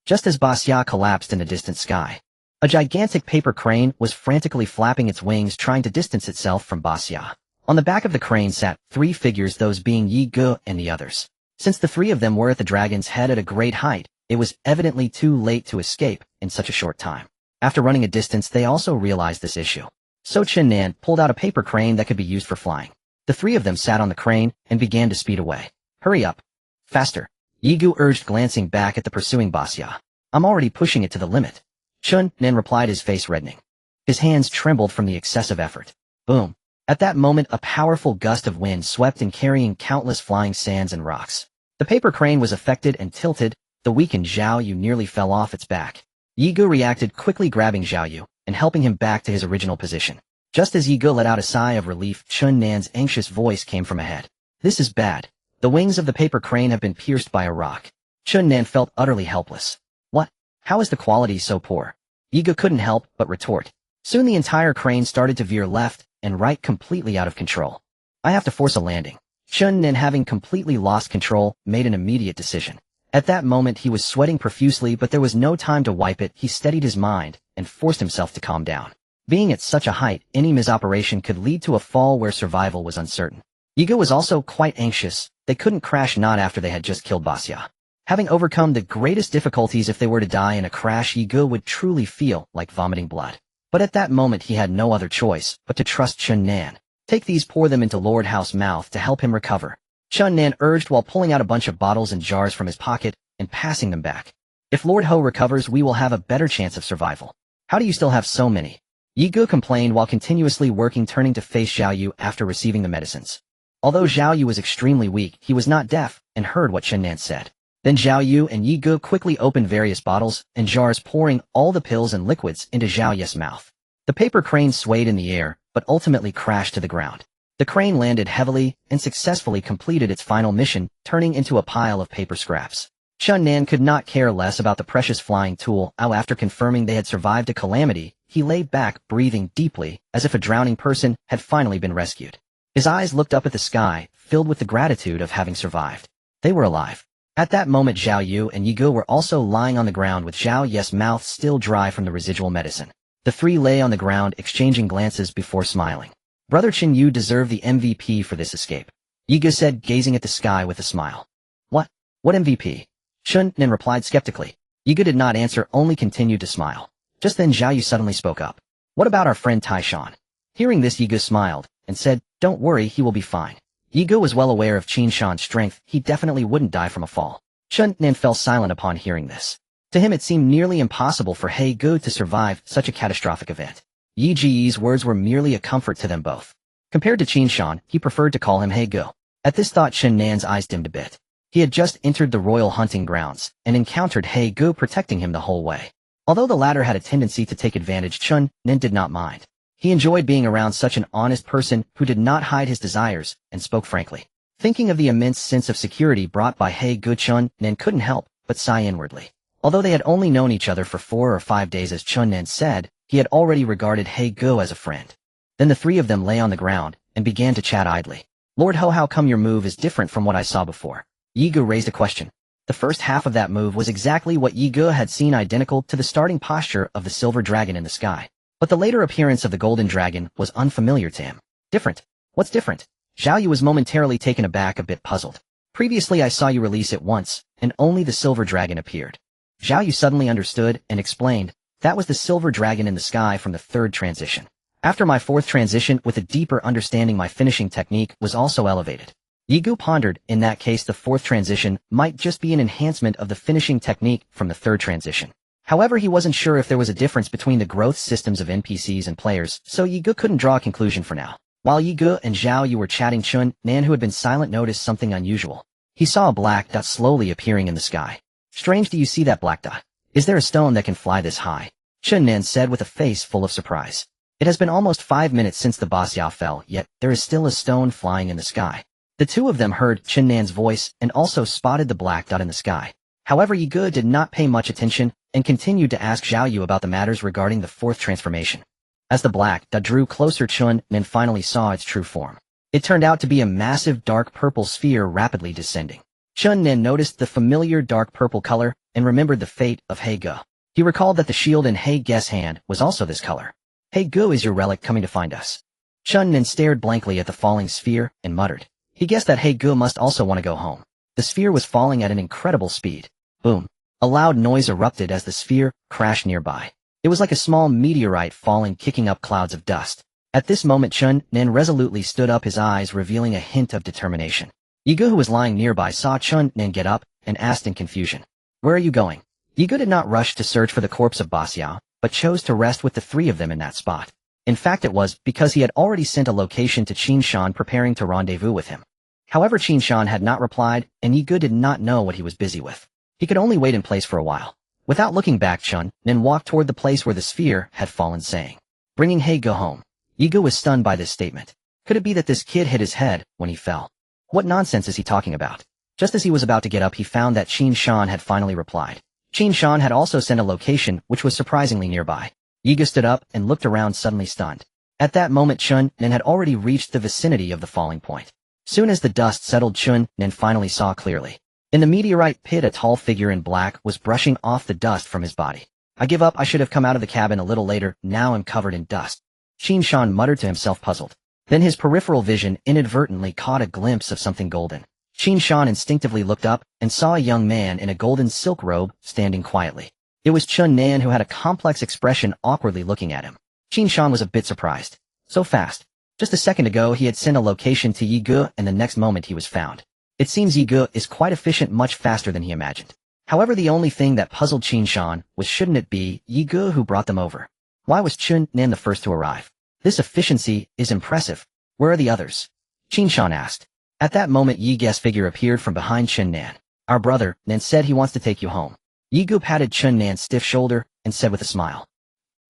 Just as Basya collapsed in the distant sky, a gigantic paper crane was frantically flapping its wings, trying to distance itself from Basya. On the back of the crane sat 3 figures, those being Yi Ge and the others. Since the 3 of them were at the dragon's head at a great height, it was evidently too late to escape in such a short time. After running a distance, they also realized this issue. So Chen Nan pulled out a paper crane that could be used for flying. The 3 of them sat on the crane and began to speed away. Hurry up. Faster. Yi Ge urged, glancing back at the pursuing Basya. I'm already pushing it to the limit. Chen Nan replied, his face reddening. His hands trembled from the excessive effort. Boom. At that moment, a powerful gust of wind swept in, carrying countless flying sands and rocks. The paper crane was affected and tilted. The weakened Zhao Yu nearly fell off its back. Yi Ge reacted quickly, grabbing Zhao Yu and helping him back to his original position. Just as Yi Ge let out a sigh of relief, Chen Nan's anxious voice came from ahead. This is bad. The wings of the paper crane have been pierced by a rock. Chen Nan felt utterly helpless. What? How is the quality so poor? Yi Ge couldn't help but retort. Soon the entire crane started to veer left and right, completely out of control. I have to force a landing. Chen Nan, having completely lost control, made an immediate decision. At that moment he was sweating profusely, but there was no time to wipe it. He steadied his mind and forced himself to calm down. Being at such a height, any misoperation could lead to a fall where survival was uncertain. Yi Ge was also quite anxious. They couldn't crash, not after they had just killed Basya. Having overcome the greatest difficulties, if they were to die in a crash, Yi Ge would truly feel like vomiting blood. But at that moment he had no other choice but to trust Chen Nan. Take these, pour them into Lord Hao's mouth to help him recover. Chen Nan urged while pulling out a bunch of bottles and jars from his pocket and passing them back. If Lord Hao recovers, we will have a better chance of survival. How do you still have so many? Yi Ge complained while continuously working, turning to face Zhao Yu after receiving the medicines. Although Zhao Yu was extremely weak, he was not deaf and heard what Chen Nan said. Then Zhao Yu and Yi Ge quickly opened various bottles and jars, pouring all the pills and liquids into Zhao Yu's mouth. The paper crane swayed in the air, but ultimately crashed to the ground. The crane landed heavily and successfully completed its final mission, turning into a pile of paper scraps. Chen Nan could not care less about the precious flying tool. After confirming they had survived a calamity, he lay back, breathing deeply, as if a drowning person had finally been rescued. His eyes looked up at the sky, filled with the gratitude of having survived. They were alive. At that moment Zhao Yu and Yi Ge were also lying on the ground, with Zhao Yu's mouth still dry from the residual medicine. The 3 lay on the ground, exchanging glances before smiling. Brother Qin, you deserve the MVP for this escape, Yi Ge said, gazing at the sky with a smile. What? What MVP? Chen Nan replied skeptically. Yi Ge did not answer, only continued to smile. Just then Zhao Yu suddenly spoke up. What about our friend Tai Shan? Hearing this, Yi Ge smiled and said, don't worry, he will be fine. Yi Ge was well aware of Qin Shan's strength. He definitely wouldn't die from a fall. Chen Nan fell silent upon hearing this. To him it seemed nearly impossible for He Ge to survive such a catastrophic event. Yi Ge's words were merely a comfort to them both. Compared to Qin Shan, he preferred to call him He Ge. At this thought, Chen Nan's eyes dimmed a bit. He had just entered the royal hunting grounds and encountered He Ge protecting him the whole way. Although the latter had a tendency to take advantage, Chen Nan did not mind. He enjoyed being around such an honest person who did not hide his desires and spoke frankly. Thinking of the immense sense of security brought by He Ge, Chen Nan couldn't help but sigh inwardly. Although they had only known each other for 4 or 5 days, as Chen Nan said, he had already regarded He Ge as a friend. Then the 3 of them lay on the ground and began to chat idly. Lord Ho, how come your move is different from what I saw before? Yi Ge raised a question. The first half of that move was exactly what Yi Ge had seen, identical to the starting posture of the silver dragon in the sky. But the later appearance of the golden dragon was unfamiliar to him. Different? What's different? Zhao Yu was momentarily taken aback, a bit puzzled. Previously I saw you release it once, and only the silver dragon appeared. Zhao Yu suddenly understood and explained, That was the silver dragon in the sky from the third transition. After my fourth transition, with a deeper understanding, my finishing technique was also elevated. Ye Gu pondered, in that case the fourth transition might just be an enhancement of the finishing technique from the third transition. However, he wasn't sure if there was a difference between the growth systems of NPCs and players, so Ye Gu couldn't draw a conclusion for now. While Ye Gu and Zhao Yu were chatting, Qin Shan, who had been silent, noticed something unusual. He saw a black dot slowly appearing in the sky. Strange, do you see that black dot? Is there a stone that can fly this high? Qin Shan said with a face full of surprise. It has been almost 5 minutes since the Basya fell, yet there is still a stone flying in the sky. The two of them heard Qin Shan's voice and also spotted the black dot in the sky. However, Ye Gu did not pay much attention and continued to ask Zhao Yu about the matters regarding the fourth transformation. As the black dot drew closer, Qin Shan finally saw its true form. It turned out to be a massive dark purple sphere rapidly descending. Qin Shan noticed the familiar dark purple color and remembered the fate of He Gu. He recalled that the shield in He Gu's hand was also this color. He Gu, is your relic coming to find us? Qin Shan stared blankly at the falling sphere and muttered. He guessed that He Gu must also want to go home. The sphere was falling at an incredible speed. Boom. A loud noise erupted as the sphere crashed nearby. It was like a small meteorite falling, kicking up clouds of dust. At this moment, Qin Shan resolutely stood up, his eyes revealing a hint of determination. Ye Gu, who was lying nearby, saw Qin Shan get up and asked in confusion. Where are you going? Ye Gu did not rush to search for the corpse of Basya, but chose to rest with the three of them in that spot. In fact, it was because he had already sent a location to Qin Shan, preparing to rendezvous with him. However, Qin Shan had not replied, and Ye Gu did not know what he was busy with. He could only wait in place for a while. Without looking back, Qin Shan walked toward the place where the sphere had fallen, saying, bringing He Gu home. Ye Gu was stunned by this statement. Could it be that this kid hit his head when he fell? What nonsense is he talking about? Just as he was about to get up, he found that Qin Shan had finally replied. Qin Shan had also sent a location which was surprisingly nearby. Ye Gu stood up and looked around, suddenly stunned. At that moment, Qin Shan had already reached the vicinity of the falling point. Soon as the dust settled, Qin Shan finally saw clearly. In the meteorite pit, a tall figure in black was brushing off the dust from his body. I give up, I should have come out of the cabin a little later, now I'm covered in dust. Qin Shan muttered to himself, puzzled. Then his peripheral vision inadvertently caught a glimpse of something golden. Qin Shan instinctively looked up and saw a young man in a golden silk robe standing quietly. It was Qin Shan, who had a complex expression, awkwardly looking at him. Qin Shan was a bit surprised. So fast. Just a second ago he had sent a location to Ye Gu, and the next moment he was found. It seems Ye Gu is quite efficient, much faster than he imagined. However, the only thing that puzzled Qin Shan was, shouldn't it be Ye Gu who brought them over? Why was Qin Shan the first to arrive? This efficiency is impressive. Where are the others? Qin Shan asked. At that moment, Ye Gu's figure appeared from behind Qin Shan. Our brother, Nan, said he wants to take you home. Ye Gu patted Qin Shan's stiff shoulder and said with a smile.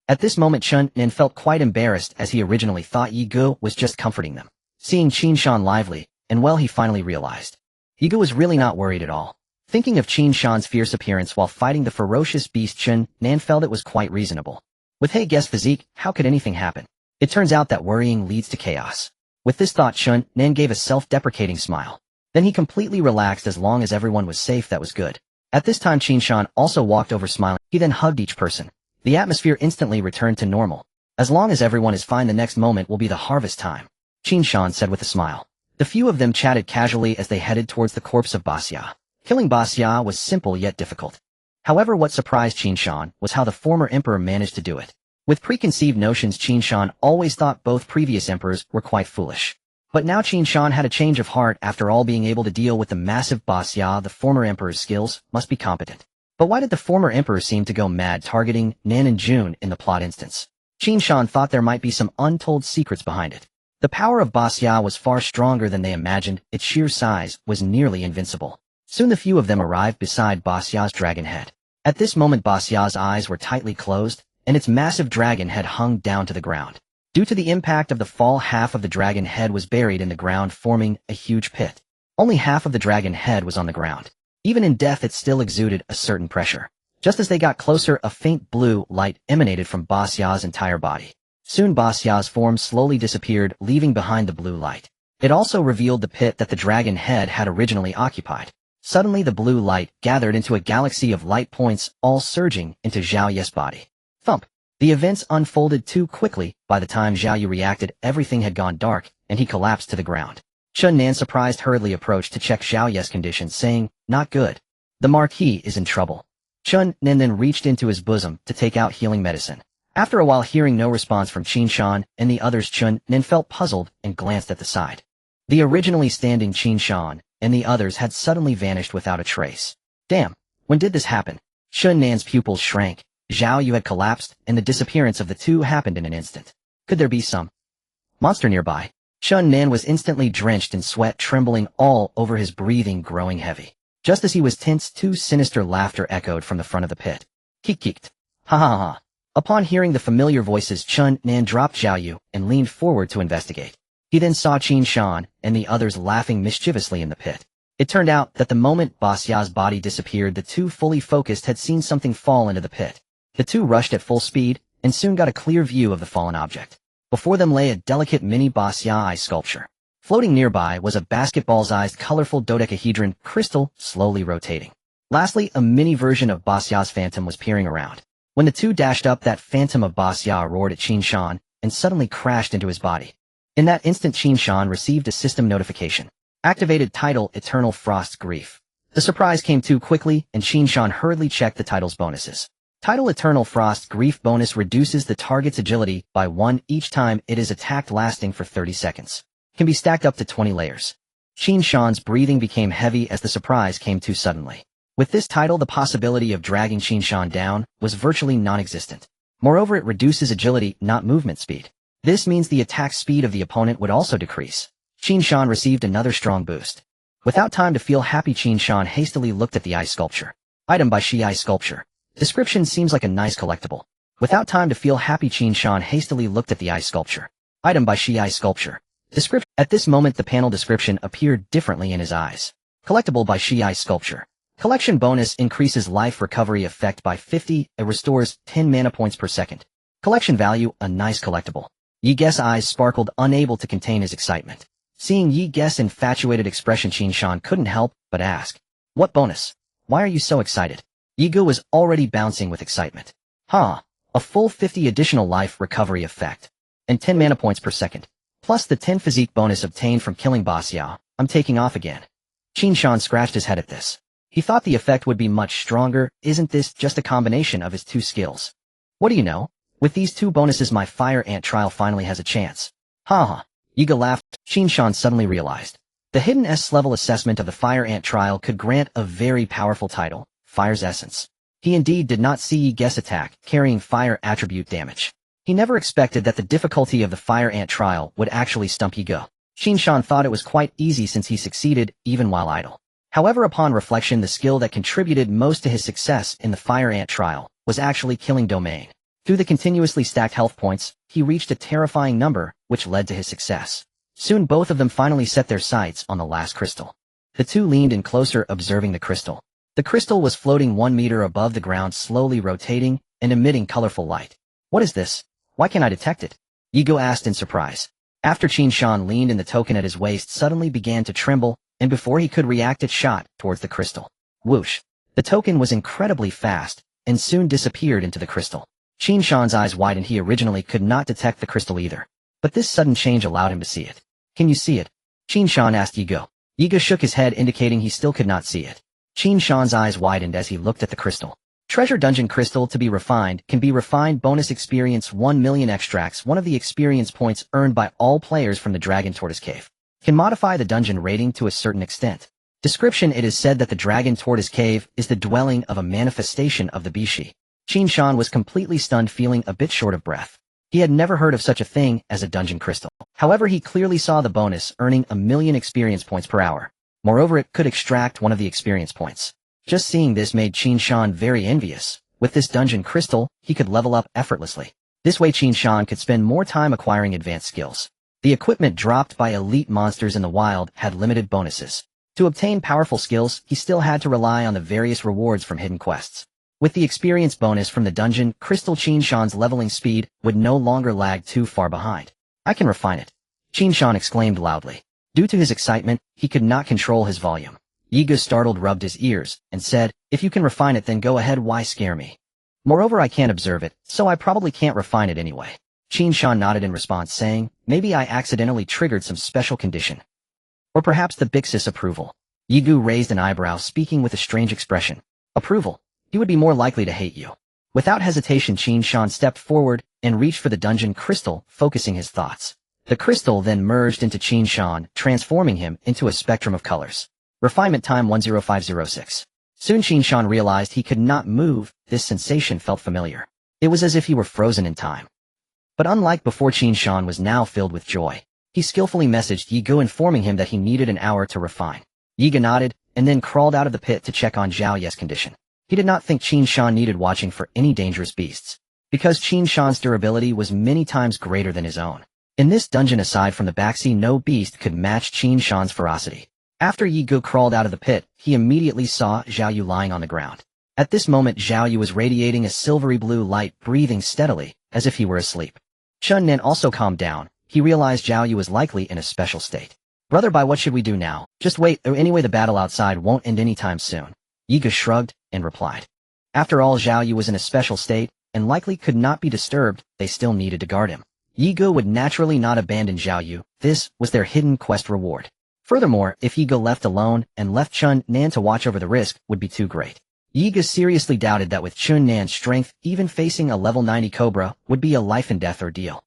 At this moment, Qin Shan felt quite embarrassed, as he originally thought Ye Gu was just comforting them. Seeing Qin Shan lively and well, he finally realized. Ye Gu was really not worried at all. Thinking of Qin Shan's fierce appearance while fighting the ferocious beast, Qin Shan felt it was quite reasonable. With He Gu's physique, how could anything happen? It turns out that worrying leads to chaos. With this thought, Qin Shan gave a self-deprecating smile. Then he completely relaxed. As long as everyone was safe, that was good. At this time, Qin Shan also walked over, smiling. He then hugged each person. The atmosphere instantly returned to normal. As long as everyone is fine, the next moment will be the harvest time, Qin Shan said with a smile. The few of them chatted casually as they headed towards the corpse of Basya. Killing Basya was simple yet difficult. However, what surprised Qin Shan was how the former emperor managed to do it. With preconceived notions, Qin Shan always thought both previous emperors were quite foolish. But now Qin Shan had a change of heart. After all, being able to deal with the massive Basya, the former emperor's skills must be competent. But why did the former emperor seem to go mad, targeting Nan and June in the plot instance? Qin Shan thought there might be some untold secrets behind it. The power of Basya was far stronger than they imagined. Its sheer size was nearly invincible. Soon the few of them arrived beside Basya's dragon head. At this moment, Basya's eyes were tightly closed, and its massive dragon head hung down to the ground. Due to the impact of the fall, half of the dragon head was buried in the ground, forming a huge pit. Only half of the dragon head was on the ground. Even in death, it still exuded a certain pressure. Just as they got closer, a faint blue light emanated from Basya's entire body. Soon Basya's form slowly disappeared, leaving behind the blue light. It also revealed the pit that the dragon head had originally occupied. Suddenly the blue light gathered into a galaxy of light points, all surging into Zhao Yu's body. Thump! The events unfolded too quickly. By the time Zhao Yu reacted, everything had gone dark, and he collapsed to the ground. Qin Shan, surprised, hurriedly approached to check Zhao Yu's condition, saying, "Not good. The Marquis is in trouble." Qin Shan then reached into his bosom to take out healing medicine. After a while hearing no response from Qin Shan and the others, Qin Shan felt puzzled and glanced at the side. The originally standing Qin Shan and the others had suddenly vanished without a trace. Damn, when did this happen? Qin Shan's pupils shrank, Zhao Yu had collapsed, and the disappearance of the two happened in an instant. Could there be some monster nearby? Qin Shan was instantly drenched in sweat, trembling all over, his breathing growing heavy. Just as he was tense, two sinister laughter echoed from the front of the pit. Keeked. Ha ha ha. Upon hearing the familiar voices, Qin Shan dropped Zhao Yu and leaned forward to investigate. He then saw Qin Shan and the others laughing mischievously in the pit. It turned out that the moment Basia's body disappeared, the two fully focused had seen something fall into the pit. The two rushed at full speed and soon got a clear view of the fallen object. Before them lay a delicate mini Basia eye sculpture. Floating nearby was a basketball-sized colorful dodecahedron crystal slowly rotating. Lastly, a mini version of Basia's phantom was peering around. When the two dashed up, that phantom of Basia roared at Qin Shan and suddenly crashed into his body. In that instant, Qin Shan received a system notification. Activated title Eternal Frost's Grief. The surprise came too quickly, and Qin Shan hurriedly checked the title's bonuses. Title Eternal Frost's Grief bonus reduces the target's agility by 1 each time it is attacked, lasting for 30 seconds. Can be stacked up to 20 layers. Qin Shan's breathing became heavy as the surprise came too suddenly. With this title, the possibility of dragging Qin Shan down was virtually non-existent. Moreover, it reduces agility, not movement speed. This means the attack speed of the opponent would also decrease. Qin Shan received another strong boost. Without time to feel happy, Qin Shan hastily looked at the ice sculpture. Item by Shi Ice Sculpture. Description: seems like a nice collectible. Without time to feel happy, Qin Shan hastily looked at the ice sculpture. Item by Shi Ice Sculpture. Description. At this moment, the panel description appeared differently in his eyes. Collectible by Shi Ice Sculpture. Collection bonus: increases life recovery effect by 50, it restores 10 mana points per second. Collection value: a nice collectible. Yi Guess eyes sparkled, unable to contain his excitement. Seeing Yi Guess' infatuated expression, Qin Shan couldn't help but ask, "What bonus? Why are you so excited?" Yigu was already bouncing with excitement. A full 50 additional life recovery effect. And 10 mana points per second. Plus the 10 physique bonus obtained from killing Basia. I'm taking off again. Qin Shan scratched his head at this. He thought the effect would be much stronger. Isn't this just a combination of his two skills? What do you know? With these two bonuses, my fire ant trial finally has a chance. Yiga laughed. Qin Shan suddenly realized. The hidden S-level assessment of the fire ant trial could grant a very powerful title, Fire's Essence. He indeed did not see Yi Guess attack, carrying fire attribute damage. He never expected that the difficulty of the fire ant trial would actually stump Yiga. Qin Shan thought it was quite easy since he succeeded, even while idle. However, upon reflection, the skill that contributed most to his success in the fire ant trial was actually killing Domain. Through the continuously stacked health points, he reached a terrifying number, which led to his success. Soon both of them finally set their sights on the last crystal. The two leaned in closer, observing the crystal. The crystal was floating 1 meter above the ground, slowly rotating and emitting colorful light. What is this? Why can't I detect it? Yigo asked in surprise. After Qin Shan leaned in, the token at his waist suddenly began to tremble, and before he could react, it shot towards the crystal. Whoosh! The token was incredibly fast, and soon disappeared into the crystal. Qin Shan's eyes widened. He originally could not detect the crystal either, but this sudden change allowed him to see it. Can you see it? Qin Shan asked Yigo. Yigo shook his head, indicating he still could not see it. Qin Shan's eyes widened as he looked at the crystal. Treasure Dungeon Crystal to be refined. Can be refined. Bonus experience 1 million extracts. One of the experience points earned by all players from the Dragon Tortoise Cave. Can modify the dungeon rating to a certain extent. Description: it is said that the Dragon Tortoise Cave is the dwelling of a manifestation of the Bishi. Qin Shan was completely stunned, feeling a bit short of breath. He had never heard of such a thing as a dungeon crystal. However, he clearly saw the bonus, earning 1 million experience points per hour. Moreover, it could extract one of the experience points. Just seeing this made Qin Shan very envious. With this dungeon crystal, he could level up effortlessly. This way Qin Shan could spend more time acquiring advanced skills. The equipment dropped by elite monsters in the wild had limited bonuses. To obtain powerful skills, he still had to rely on the various rewards from hidden quests. With the experience bonus from the dungeon crystal, Qin Shan's leveling speed would no longer lag too far behind. I can refine it. Qin Shan exclaimed loudly. Due to his excitement, he could not control his volume. Yiga, startled, rubbed his ears and said, "If you can refine it, then go ahead. Why scare me? Moreover, I can't observe it, so I probably can't refine it anyway." Qin Shan nodded in response, saying, "Maybe I accidentally triggered some special condition. Or perhaps the Bixis approval." Yigu raised an eyebrow, speaking with a strange expression. "Approval? he would be more likely to hate you. Without hesitation, Qin Shan stepped forward and reached for the dungeon crystal, focusing his thoughts. The crystal then merged into Qin Shan, transforming him into a spectrum of colors. Refinement time 10506. Soon Qin Shan realized he could not move. This sensation felt familiar. It was as if he were frozen in time. But unlike before, Qin Shan was now filled with joy. He skillfully messaged Yi Gu, informing him that he needed an hour to refine. Yi Gu nodded, and then crawled out of the pit to check on Zhao Ye's condition. He did not think Qin Shan needed watching for any dangerous beasts, because Qin Shan's durability was many times greater than his own. In this dungeon, aside from the Baxi, no beast could match Qin Shan's ferocity. After Yi Gu crawled out of the pit, he immediately saw Zhao Yu lying on the ground. At this moment, Zhao Yu was radiating a silvery blue light, breathing steadily, as if he were asleep. Chun Nan also calmed down. He realized Zhao Yu was likely in a special state. Brother, what should we do now? Just wait, or anyway the battle outside won't end anytime soon. Yi Gu shrugged and replied. After all, Zhao Yu was in a special state, and likely could not be disturbed. They still needed to guard him. Yi Gu would naturally not abandon Zhao Yu. This was their hidden quest reward. Furthermore, if Yi Gu left alone and left Chun Nan to watch over the risk would be too great. Yi Gu seriously doubted that with Chun Nan's strength, even facing a level 90 Cobra would be a life-and-death ordeal.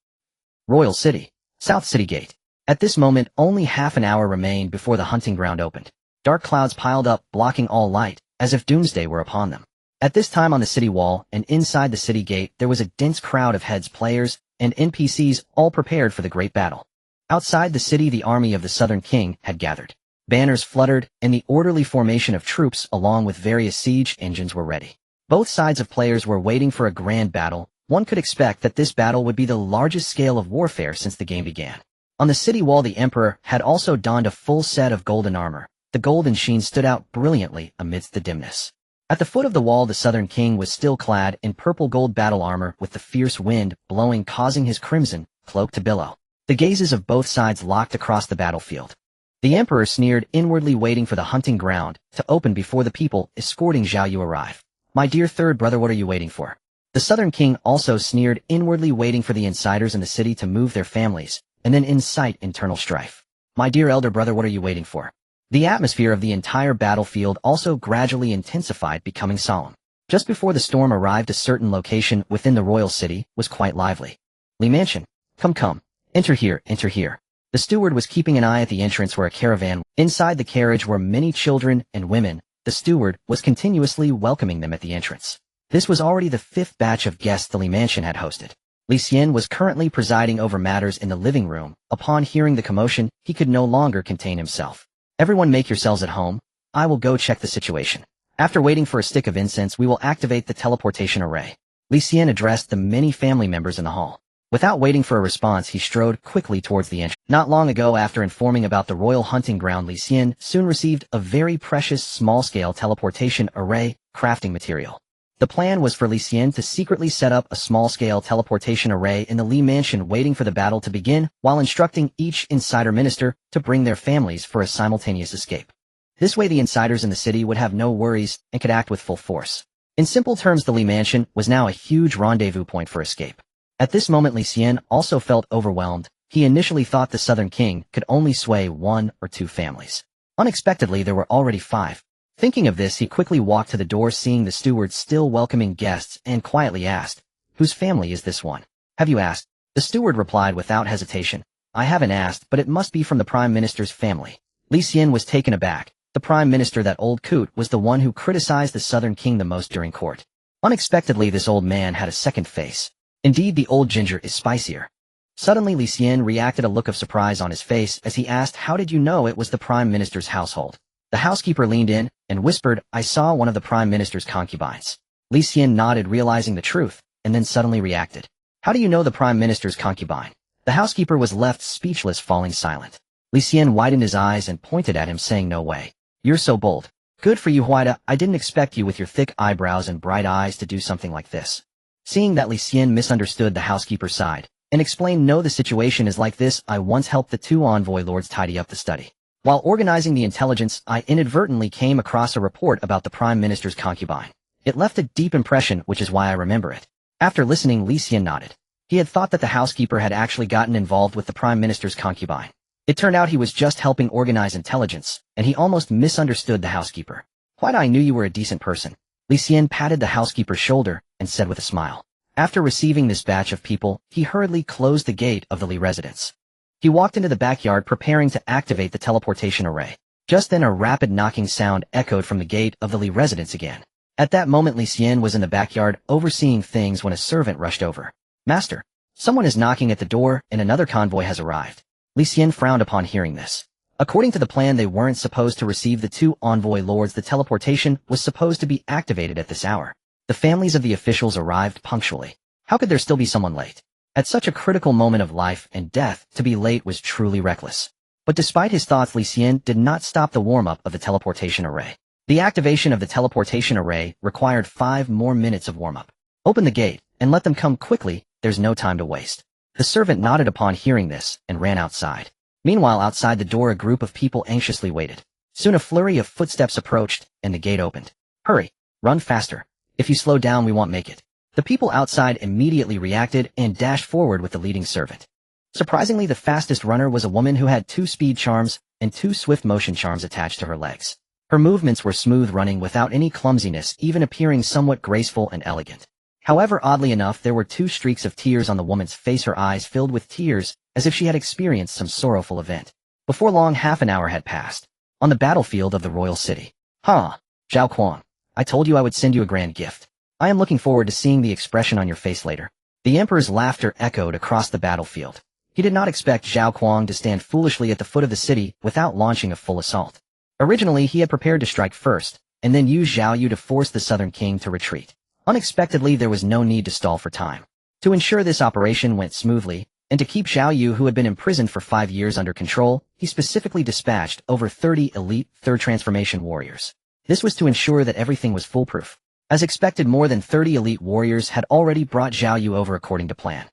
Royal City. South City Gate. At this moment, only half an hour remained before the hunting ground opened. Dark clouds piled up, blocking all light, as if doomsday were upon them. At this time, on the city wall and inside the city gate, there was a dense crowd of heads, players, and NPCs, all prepared for the great battle. Outside the city, the army of the Southern King had gathered. Banners fluttered, and the orderly formation of troops along with various siege engines were ready. Both sides of players were waiting for a grand battle. One could expect that this battle would be the largest scale of warfare since the game began. On the city wall, the Emperor had also donned a full set of golden armor. The golden sheen stood out brilliantly amidst the dimness. At the foot of the wall, the Southern King was still clad in purple gold battle armor, with the fierce wind blowing, causing his crimson cloak to billow. The gazes of both sides locked across the battlefield. The Emperor sneered inwardly, waiting for the hunting ground to open before the people escorting Zhao Yu arrive. My dear third brother, what are you waiting for? The Southern King also sneered inwardly, waiting for the insiders in the city to move their families and then incite internal strife. My dear elder brother, what are you waiting for? The atmosphere of the entire battlefield also gradually intensified, becoming solemn. Just before the storm arrived, a certain location within the royal city was quite lively. Li Mansion. Come. Enter here, enter here. The steward was keeping an eye at the entrance where a caravan. Inside the carriage were many children and women. The steward was continuously welcoming them at the entrance. This was already the 5th batch of guests the Li Mansion had hosted. Li Xian was currently presiding over matters in the living room. Upon hearing the commotion, he could no longer contain himself. Everyone, make yourselves at home. I will go check the situation. After waiting for a stick of incense, we will activate the teleportation array. Li Xian addressed the many family members in the hall. Without waiting for a response, he strode quickly towards the entrance. Not long ago, after informing about the royal hunting ground, Li Xian soon received a very precious small-scale teleportation array crafting material. The plan was for Li Xian to secretly set up a small-scale teleportation array in the Li Mansion, waiting for the battle to begin, while instructing each insider minister to bring their families for a simultaneous escape. This way, the insiders in the city would have no worries and could act with full force. In simple terms, the Li Mansion was now a huge rendezvous point for escape. At this moment, Li Xian also felt overwhelmed. He initially thought the Southern King could only sway 1 or 2 families. Unexpectedly, there were already 5. Thinking of this, he quickly walked to the door, seeing the steward still welcoming guests, and quietly asked, "Whose family is this one? Have you asked?" The steward replied without hesitation, "I haven't asked, but it must be from the Prime Minister's family." Li Xian was taken aback. The Prime Minister, that old coot, was the one who criticized the Southern King the most during court. Unexpectedly, this old man had a second face. Indeed, the old ginger is spicier. Suddenly, Li Xian reacted, a look of surprise on his face as he asked, "How did you know it was the Prime Minister's household?" The housekeeper leaned in and whispered, "I saw one of the Prime Minister's concubines." Li Xian nodded, realizing the truth, and then suddenly reacted. "How do you know the Prime Minister's concubine?" The housekeeper was left speechless, falling silent. Li Xian widened his eyes and pointed at him, saying, "No way. You're so bold. Good for you, Huida. I didn't expect you with your thick eyebrows and bright eyes to do something like this." Seeing that Li Xian misunderstood the housekeeper's side, and explained, "No, the situation is like this. I once helped the 2 envoy lords tidy up the study. While organizing the intelligence, I inadvertently came across a report about the Prime Minister's concubine. It left a deep impression, which is why I remember it." After listening, Li Xian nodded. He had thought that the housekeeper had actually gotten involved with the Prime Minister's concubine. It turned out he was just helping organize intelligence, and he almost misunderstood the housekeeper. "Why, I knew you were a decent person. Li Xian patted the housekeeper's shoulder and said with a smile. After receiving this batch of people, he hurriedly closed the gate of the Li residence. He walked into the backyard preparing to activate the teleportation array. Just then a rapid knocking sound echoed from the gate of the Li residence again. At that moment Li Xian was in the backyard overseeing things when a servant rushed over. Master, someone is knocking at the door and another convoy has arrived. Li Xian frowned upon hearing this. According to the plan, they weren't supposed to receive the two envoy lords. The teleportation was supposed to be activated at this hour. The families of the officials arrived punctually. How could there still be someone late? At such a critical moment of life and death, to be late was truly reckless. But despite his thoughts, Li Xian did not stop the warm-up of the teleportation array. The activation of the teleportation array required 5 more minutes of warm-up. Open the gate, and let them come quickly, there's no time to waste. The servant nodded upon hearing this, and ran outside. Meanwhile, outside the door a group of people anxiously waited. Soon a flurry of footsteps approached, and the gate opened. Hurry! Run faster! If you slow down we won't make it. The people outside immediately reacted and dashed forward with the leading servant. Surprisingly, the fastest runner was a woman who had 2 speed charms and 2 swift motion charms attached to her legs. Her movements were smooth, running without any clumsiness, even appearing somewhat graceful and elegant. However, oddly enough, there were 2 streaks of tears on the woman's face, her eyes filled with tears, as if she had experienced some sorrowful event. Before long, half an hour had passed. On the battlefield of the royal city. Zhao Kuang, I told you I would send you a grand gift. I am looking forward to seeing the expression on your face later. The emperor's laughter echoed across the battlefield. He did not expect Zhao Kuang to stand foolishly at the foot of the city without launching a full assault. Originally, he had prepared to strike first, and then use Zhao Yu to force the southern king to retreat. Unexpectedly, there was no need to stall for time. To ensure this operation went smoothly, and to keep Zhao Yu, who had been imprisoned for 5 years, under control, he specifically dispatched over 30 elite third transformation warriors. This was to ensure that everything was foolproof. As expected, more than 30 elite warriors had already brought Zhao Yu over according to plan,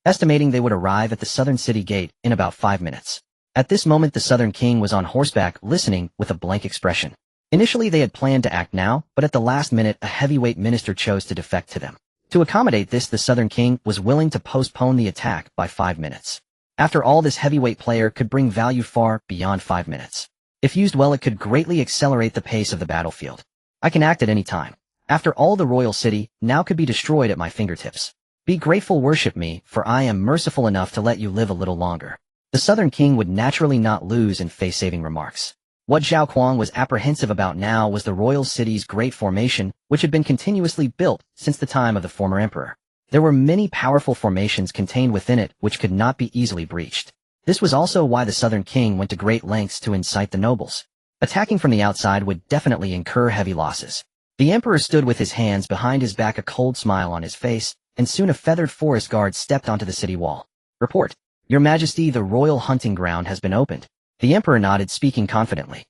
estimating they would arrive at the southern city gate in about 5 minutes. At this moment, the southern king was on horseback, listening with a blank expression. Initially, they had planned to act now, but at the last minute, a heavyweight minister chose to defect to them. To accommodate this, the southern king was willing to postpone the attack by 5 minutes. After all, this heavyweight player could bring value far beyond 5 minutes. If used well, it could greatly accelerate the pace of the battlefield. I can act at any time. After all, the royal city now could be destroyed at my fingertips. Be grateful, worship me, for I am merciful enough to let you live a little longer. The southern king would naturally not lose in face-saving remarks. What Zhao Kuang was apprehensive about now was the royal city's great formation, which had been continuously built since the time of the former emperor. There were many powerful formations contained within it which could not be easily breached. This was also why the southern king went to great lengths to incite the nobles. Attacking from the outside would definitely incur heavy losses. The emperor stood with his hands behind his back, a cold smile on his face, and soon a feathered forest guard stepped onto the city wall. Report, Your Majesty, the royal hunting ground has been opened. The emperor nodded, speaking confidently.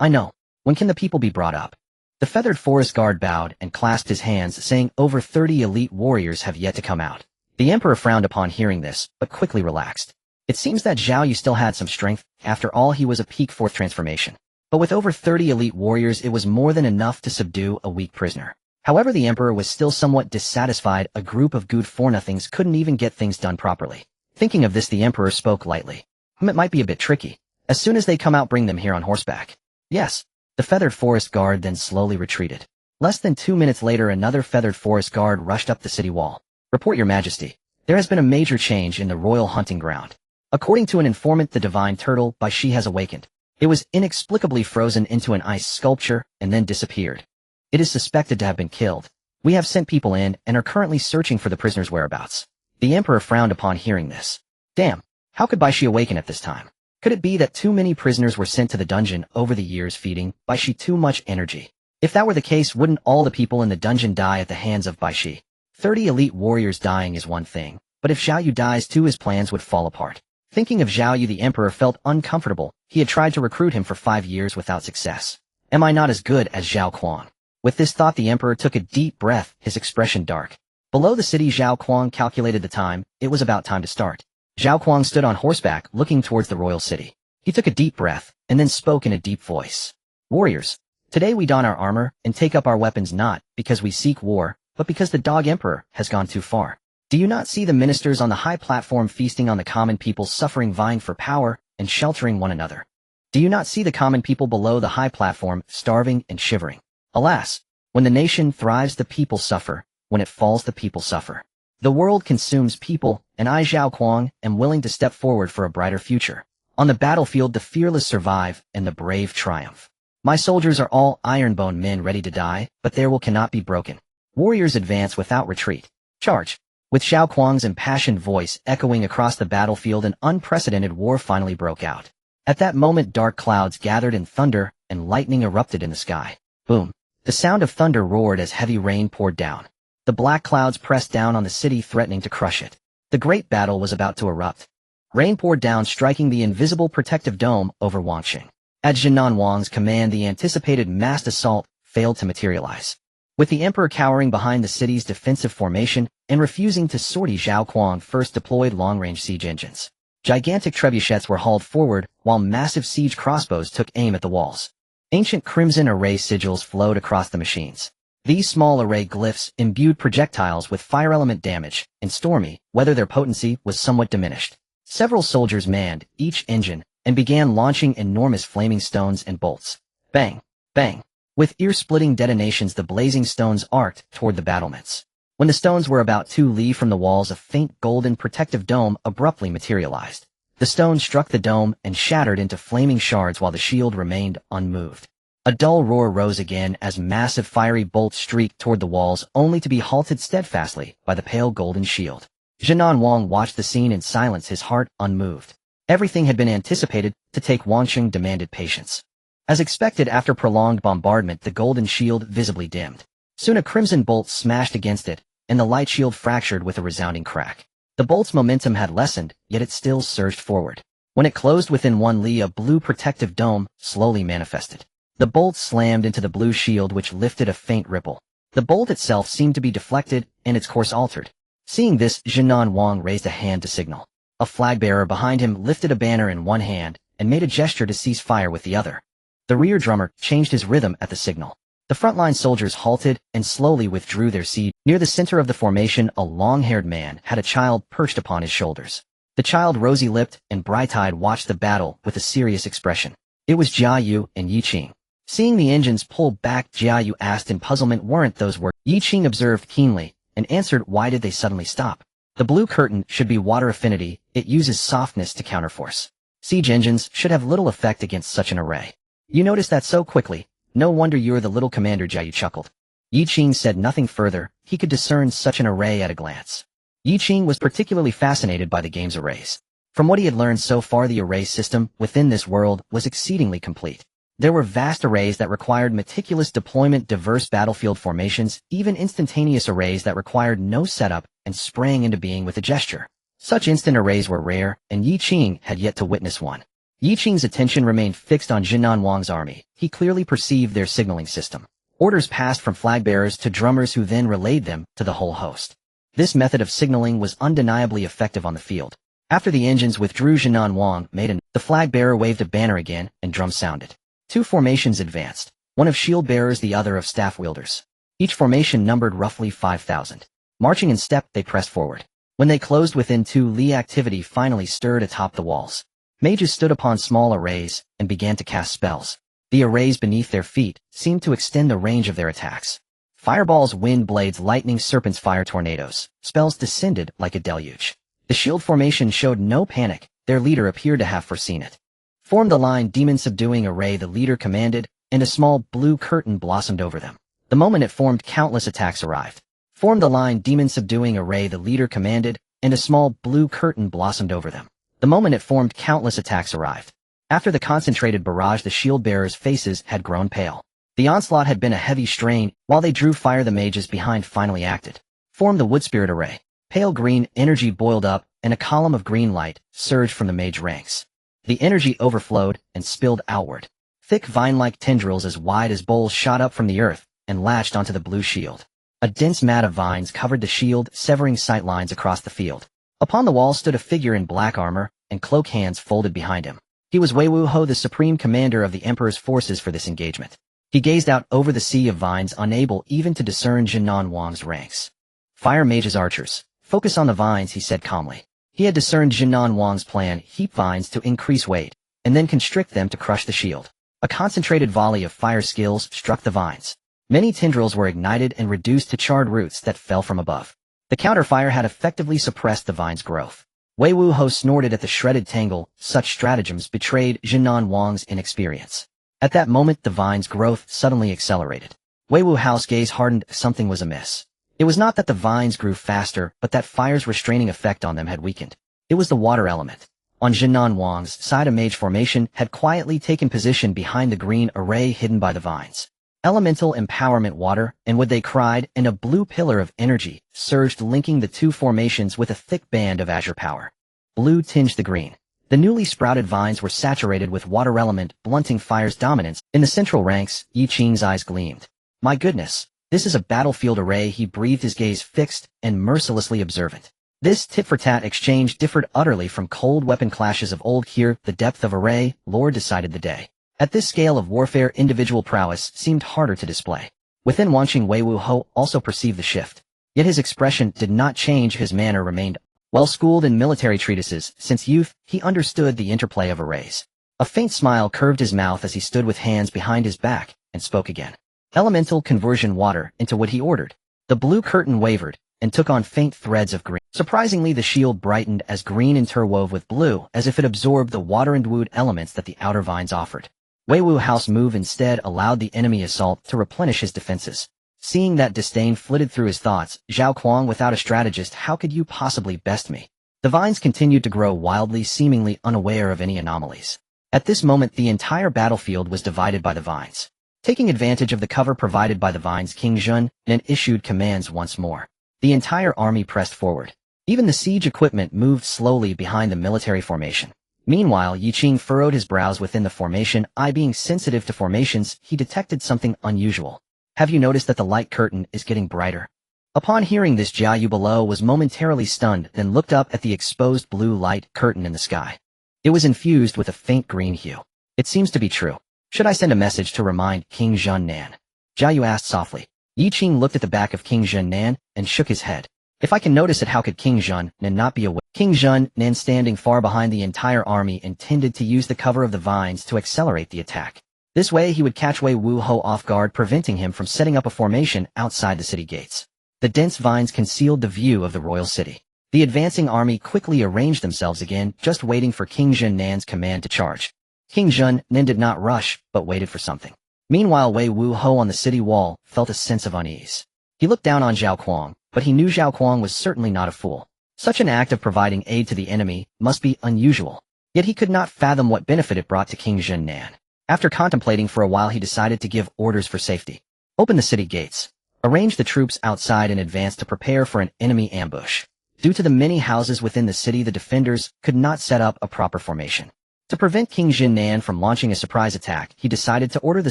I know. When can the people be brought up? The feathered forest guard bowed and clasped his hands, saying over 30 elite warriors have yet to come out. The emperor frowned upon hearing this, but quickly relaxed. It seems that Zhao Yu still had some strength. After all, he was a peak 4th transformation. But with over 30 elite warriors, it was more than enough to subdue a weak prisoner. However, the emperor was still somewhat dissatisfied. A group of good for-nothings couldn't even get things done properly. Thinking of this, the emperor spoke lightly. It might be a bit tricky. As soon as they come out, bring them here on horseback. Yes. The feathered forest guard then slowly retreated. Less than 2 minutes later, another feathered forest guard rushed up the city wall. Report, Your Majesty. There has been a major change in the royal hunting ground. According to an informant, the divine turtle Baishi has awakened. It was inexplicably frozen into an ice sculpture and then disappeared. It is suspected to have been killed. We have sent people in and are currently searching for the prisoner's whereabouts. The emperor frowned upon hearing this. Damn, how could Baishi awaken at this time? Could it be that too many prisoners were sent to the dungeon over the years, feeding Baishi too much energy? If that were the case, wouldn't all the people in the dungeon die at the hands of Baishi? 30 elite warriors dying is one thing, but if Zhao Yu dies too, his plans would fall apart. Thinking of Zhao Yu, the emperor felt uncomfortable. He had tried to recruit him for 5 years without success. Am I not as good as Zhao Kuang? With this thought, the emperor took a deep breath, his expression dark. Below the city, Zhao Kuang calculated the time. It was about time to start. Zhao Kuang stood on horseback, looking towards the royal city. He took a deep breath, and then spoke in a deep voice. Warriors, today we don our armor and take up our weapons, not because we seek war, but because the dog emperor has gone too far. Do you not see the ministers on the high platform feasting on the common people, suffering, vying for power, and sheltering one another? Do you not see the common people below the high platform, starving and shivering? Alas, When the nation thrives, the people suffer. When it falls, the people suffer. The world consumes people, and I, Zhao Kuang, am willing to step forward for a brighter future. On the battlefield, the fearless survive, and the brave triumph. My soldiers are all iron-boned men ready to die, but their will cannot be broken. Warriors advance without retreat. Charge! With Zhao Kuang's impassioned voice echoing across the battlefield, an unprecedented war finally broke out. At that moment, dark clouds gathered in thunder, and lightning erupted in the sky. Boom! The sound of thunder roared as heavy rain poured down. The black clouds pressed down on the city, threatening to crush it. The great battle was about to erupt. Rain poured down, striking the invisible protective dome over Wangqing. At Jinan Wang's command, the anticipated massed assault failed to materialize. With the emperor cowering behind the city's defensive formation and refusing to sortie, Zhao Kuang first deployed long-range siege engines. Gigantic trebuchets were hauled forward, while massive siege crossbows took aim at the walls. Ancient crimson array sigils flowed across the machines. These small array glyphs imbued projectiles with fire element damage, and stormy, whether their potency was somewhat diminished. Several soldiers manned each engine and began launching enormous flaming stones and bolts. Bang! Bang! With ear-splitting detonations, the blazing stones arced toward the battlements. When the stones were about 2 li from the walls, a faint golden protective dome abruptly materialized. The stone struck the dome and shattered into flaming shards while the shield remained unmoved. A dull roar rose again as massive fiery bolts streaked toward the walls, only to be halted steadfastly by the pale golden shield. Jinan Wang watched the scene in silence, his heart unmoved. Everything had been anticipated. To take Wangqing demanded patience. As expected, after prolonged bombardment, the golden shield visibly dimmed. Soon a crimson bolt smashed against it, and the light shield fractured with a resounding crack. The bolt's momentum had lessened, yet it still surged forward. When it closed within 1 li, a blue protective dome slowly manifested. The bolt slammed into the blue shield, which lifted a faint ripple. The bolt itself seemed to be deflected, and its course altered. Seeing this, Jinan Wang raised a hand to signal. A flag-bearer behind him lifted a banner in one hand and made a gesture to cease fire with the other. The rear drummer changed his rhythm at the signal. The frontline soldiers halted and slowly withdrew their siege. Near the center of the formation, a long-haired man had a child perched upon his shoulders. The child, rosy-lipped and bright-eyed, watched the battle with a serious expression. It was Jia Yu and Yi Qing. Seeing the engines pull back, Jia Yu asked in puzzlement, "Weren't those words?" Yi Qing observed keenly and answered, "Why did they suddenly stop?" The blue curtain should be water affinity. It uses softness to counterforce. Siege engines should have little effect against such an array. You noticed that so quickly. No wonder you're the little commander, Jia Yu chuckled. Yi Qing said nothing further. He could discern such an array at a glance. Yi Qing was particularly fascinated by the game's arrays. From what he had learned so far, the array system within this world was exceedingly complete. There were vast arrays that required meticulous deployment, diverse battlefield formations, even instantaneous arrays that required no setup and sprang into being with a gesture. Such instant arrays were rare, and Yi Qing had yet to witness one. Yi Qing's attention remained fixed on Jinan Wang's army. He clearly perceived their signaling system. Orders passed from flag-bearers to drummers, who then relayed them to the whole host. This method of signaling was undeniably effective on the field. After the engines withdrew, Jinan Wang made the flag-bearer waved a banner again, and drums sounded. 2 formations advanced, one of shield-bearers, the other of staff-wielders. Each formation numbered roughly 5,000. Marching in step, they pressed forward. When they closed within 2 li, activity finally stirred atop the walls. Mages stood upon small arrays and began to cast spells. The arrays beneath their feet seemed to extend the range of their attacks. Fireballs, wind blades, lightning, serpents, fire tornadoes. Spells descended like a deluge. The shield formation showed no panic. Their leader appeared to have foreseen it. "Form the line, demon subduing array," the leader commanded, and a small blue curtain blossomed over them. The moment it formed, countless attacks arrived. "Form the line, demon subduing array," the leader commanded, and a small blue curtain blossomed over them. The moment it formed, countless attacks arrived. After the concentrated barrage, the shield-bearers' faces had grown pale. The onslaught had been a heavy strain. While they drew fire, the mages behind finally acted. "Form the wood spirit array." Pale green energy boiled up, and a column of green light surged from the mage ranks. The energy overflowed and spilled outward. Thick vine-like tendrils as wide as bowls shot up from the earth and latched onto the blue shield. A dense mat of vines covered the shield, severing sight lines across the field. Upon the wall stood a figure in black armor and cloak, hands folded behind him. He was Wei Wuho, the supreme commander of the Emperor's forces for this engagement. He gazed out over the sea of vines, unable even to discern Jinan Wang's ranks. "Fire mages, archers. Focus on the vines," he said calmly. He had discerned Jinan Wang's plan: heap vines to increase weight, and then constrict them to crush the shield. A concentrated volley of fire skills struck the vines. Many tendrils were ignited and reduced to charred roots that fell from above. The counterfire had effectively suppressed the vine's growth. Wei Wuho snorted at the shredded tangle. Such stratagems betrayed Jinan Wang's inexperience. At that moment, the vine's growth suddenly accelerated. Wei Wuho's gaze hardened. Something was amiss. It was not that the vines grew faster, but that fire's restraining effect on them had weakened. It was the water element. On Jinan Wang's side, a mage formation had quietly taken position behind the green array hidden by the vines. Elemental empowerment water, and would they cried, and a blue pillar of energy surged, linking the two formations with a thick band of azure power. Blue tinged the green. The newly sprouted vines were saturated with water element, blunting fire's dominance. In the central ranks, Yi Qing's eyes gleamed. My goodness, this is a battlefield array. He breathed, his gaze fixed and mercilessly observant. This tit-for-tat exchange differed utterly from cold weapon clashes of old. Here, the depth of array, lore decided the day. At this scale of warfare, individual prowess seemed harder to display. Within watching, Wei Wuho also perceived the shift. Yet his expression did not change. His manner remained well-schooled in military treatises. Since youth, he understood the interplay of arrays. A faint smile curved his mouth as he stood with hands behind his back and spoke again. Elemental conversion water into wood, he ordered. The blue curtain wavered and took on faint threads of green. Surprisingly, the shield brightened as green interwove with blue, as if it absorbed the water-endued elements that the outer vines offered. Wei Wuho's move instead allowed the enemy assault to replenish his defenses. Seeing that disdain flitted through his thoughts, Zhao Kuang, without a strategist, how could you possibly best me? The vines continued to grow wildly, seemingly unaware of any anomalies. At this moment, the entire battlefield was divided by the vines. Taking advantage of the cover provided by the vines, Qin Shan then issued commands once more. The entire army pressed forward. Even the siege equipment moved slowly behind the military formation. Meanwhile, Yi Qing furrowed his brows within the formation. Being sensitive to formations, he detected something unusual. Have you noticed that the light curtain is getting brighter? Upon hearing this, Jia Yu below was momentarily stunned, then looked up at the exposed blue light curtain in the sky. It was infused with a faint green hue. It seems to be true. Should I send a message to remind King Zhen Nan? Jia Yu asked softly. Yi Qing looked at the back of King Zhen Nan and shook his head. If I can notice it, how could King Zhen Nan not be aware? King Zhen Nan, standing far behind the entire army, intended to use the cover of the vines to accelerate the attack. This way he would catch Wei Wuho off guard, preventing him from setting up a formation outside the city gates. The dense vines concealed the view of the royal city. The advancing army quickly arranged themselves again, just waiting for King Zhen Nan's command to charge. King Zhen Nan did not rush, but waited for something. Meanwhile, Wei Wuho on the city wall felt a sense of unease. He looked down on Zhao Kuang, but he knew Zhao Kuang was certainly not a fool. Such an act of providing aid to the enemy must be unusual. Yet he could not fathom what benefit it brought to King Zhen Nan. After contemplating for a while, he decided to give orders for safety. Open the city gates. Arrange the troops outside in advance to prepare for an enemy ambush. Due to the many houses within the city, the defenders could not set up a proper formation. To prevent King Zhen Nan from launching a surprise attack, he decided to order the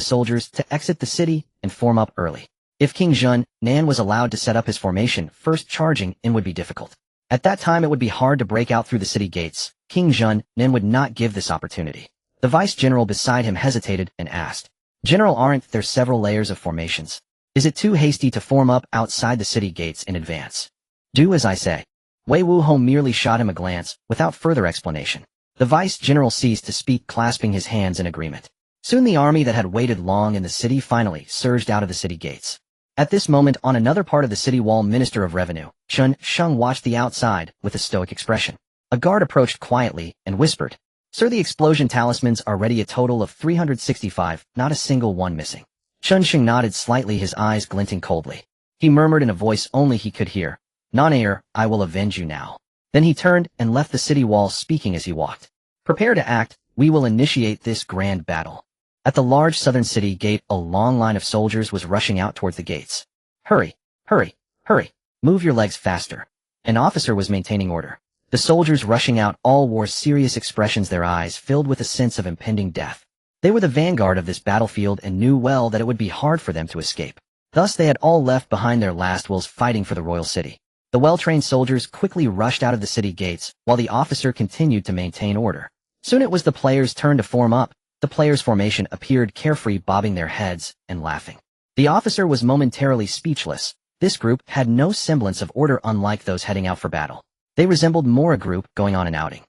soldiers to exit the city and form up early. If King Zhen Nan was allowed to set up his formation, first charging in would be difficult. At that time, it would be hard to break out through the city gates. King Zhen Nan would not give this opportunity. The vice-general beside him hesitated and asked, General, aren't there several layers of formations? Is it too hasty to form up outside the city gates in advance? Do as I say. Wei Wuho merely shot him a glance, without further explanation. The vice-general ceased to speak, clasping his hands in agreement. Soon the army that had waited long in the city finally surged out of the city gates. At this moment, on another part of the city wall, Minister of Revenue, Qin Shan, watched the outside with a stoic expression. A guard approached quietly and whispered, Sir, the explosion talismans are ready, a total of 365, not a single one missing. Qin Shan nodded slightly, his eyes glinting coldly. He murmured in a voice only he could hear, Non-heir, I will avenge you now. Then he turned and left the city wall, speaking as he walked. Prepare to act, we will initiate this grand battle. At the large southern city gate, a long line of soldiers was rushing out towards the gates. Hurry, hurry, hurry, move your legs faster. An officer was maintaining order. The soldiers rushing out all wore serious expressions, their eyes filled with a sense of impending death. They were the vanguard of this battlefield and knew well that it would be hard for them to escape. Thus they had all left behind their last wills, fighting for the royal city. The well-trained soldiers quickly rushed out of the city gates, while the officer continued to maintain order. Soon it was the players' turn to form up. The players' formation appeared carefree, bobbing their heads and laughing. The officer was momentarily speechless. This group had no semblance of order, unlike those heading out for battle. They resembled more a group going on an outing.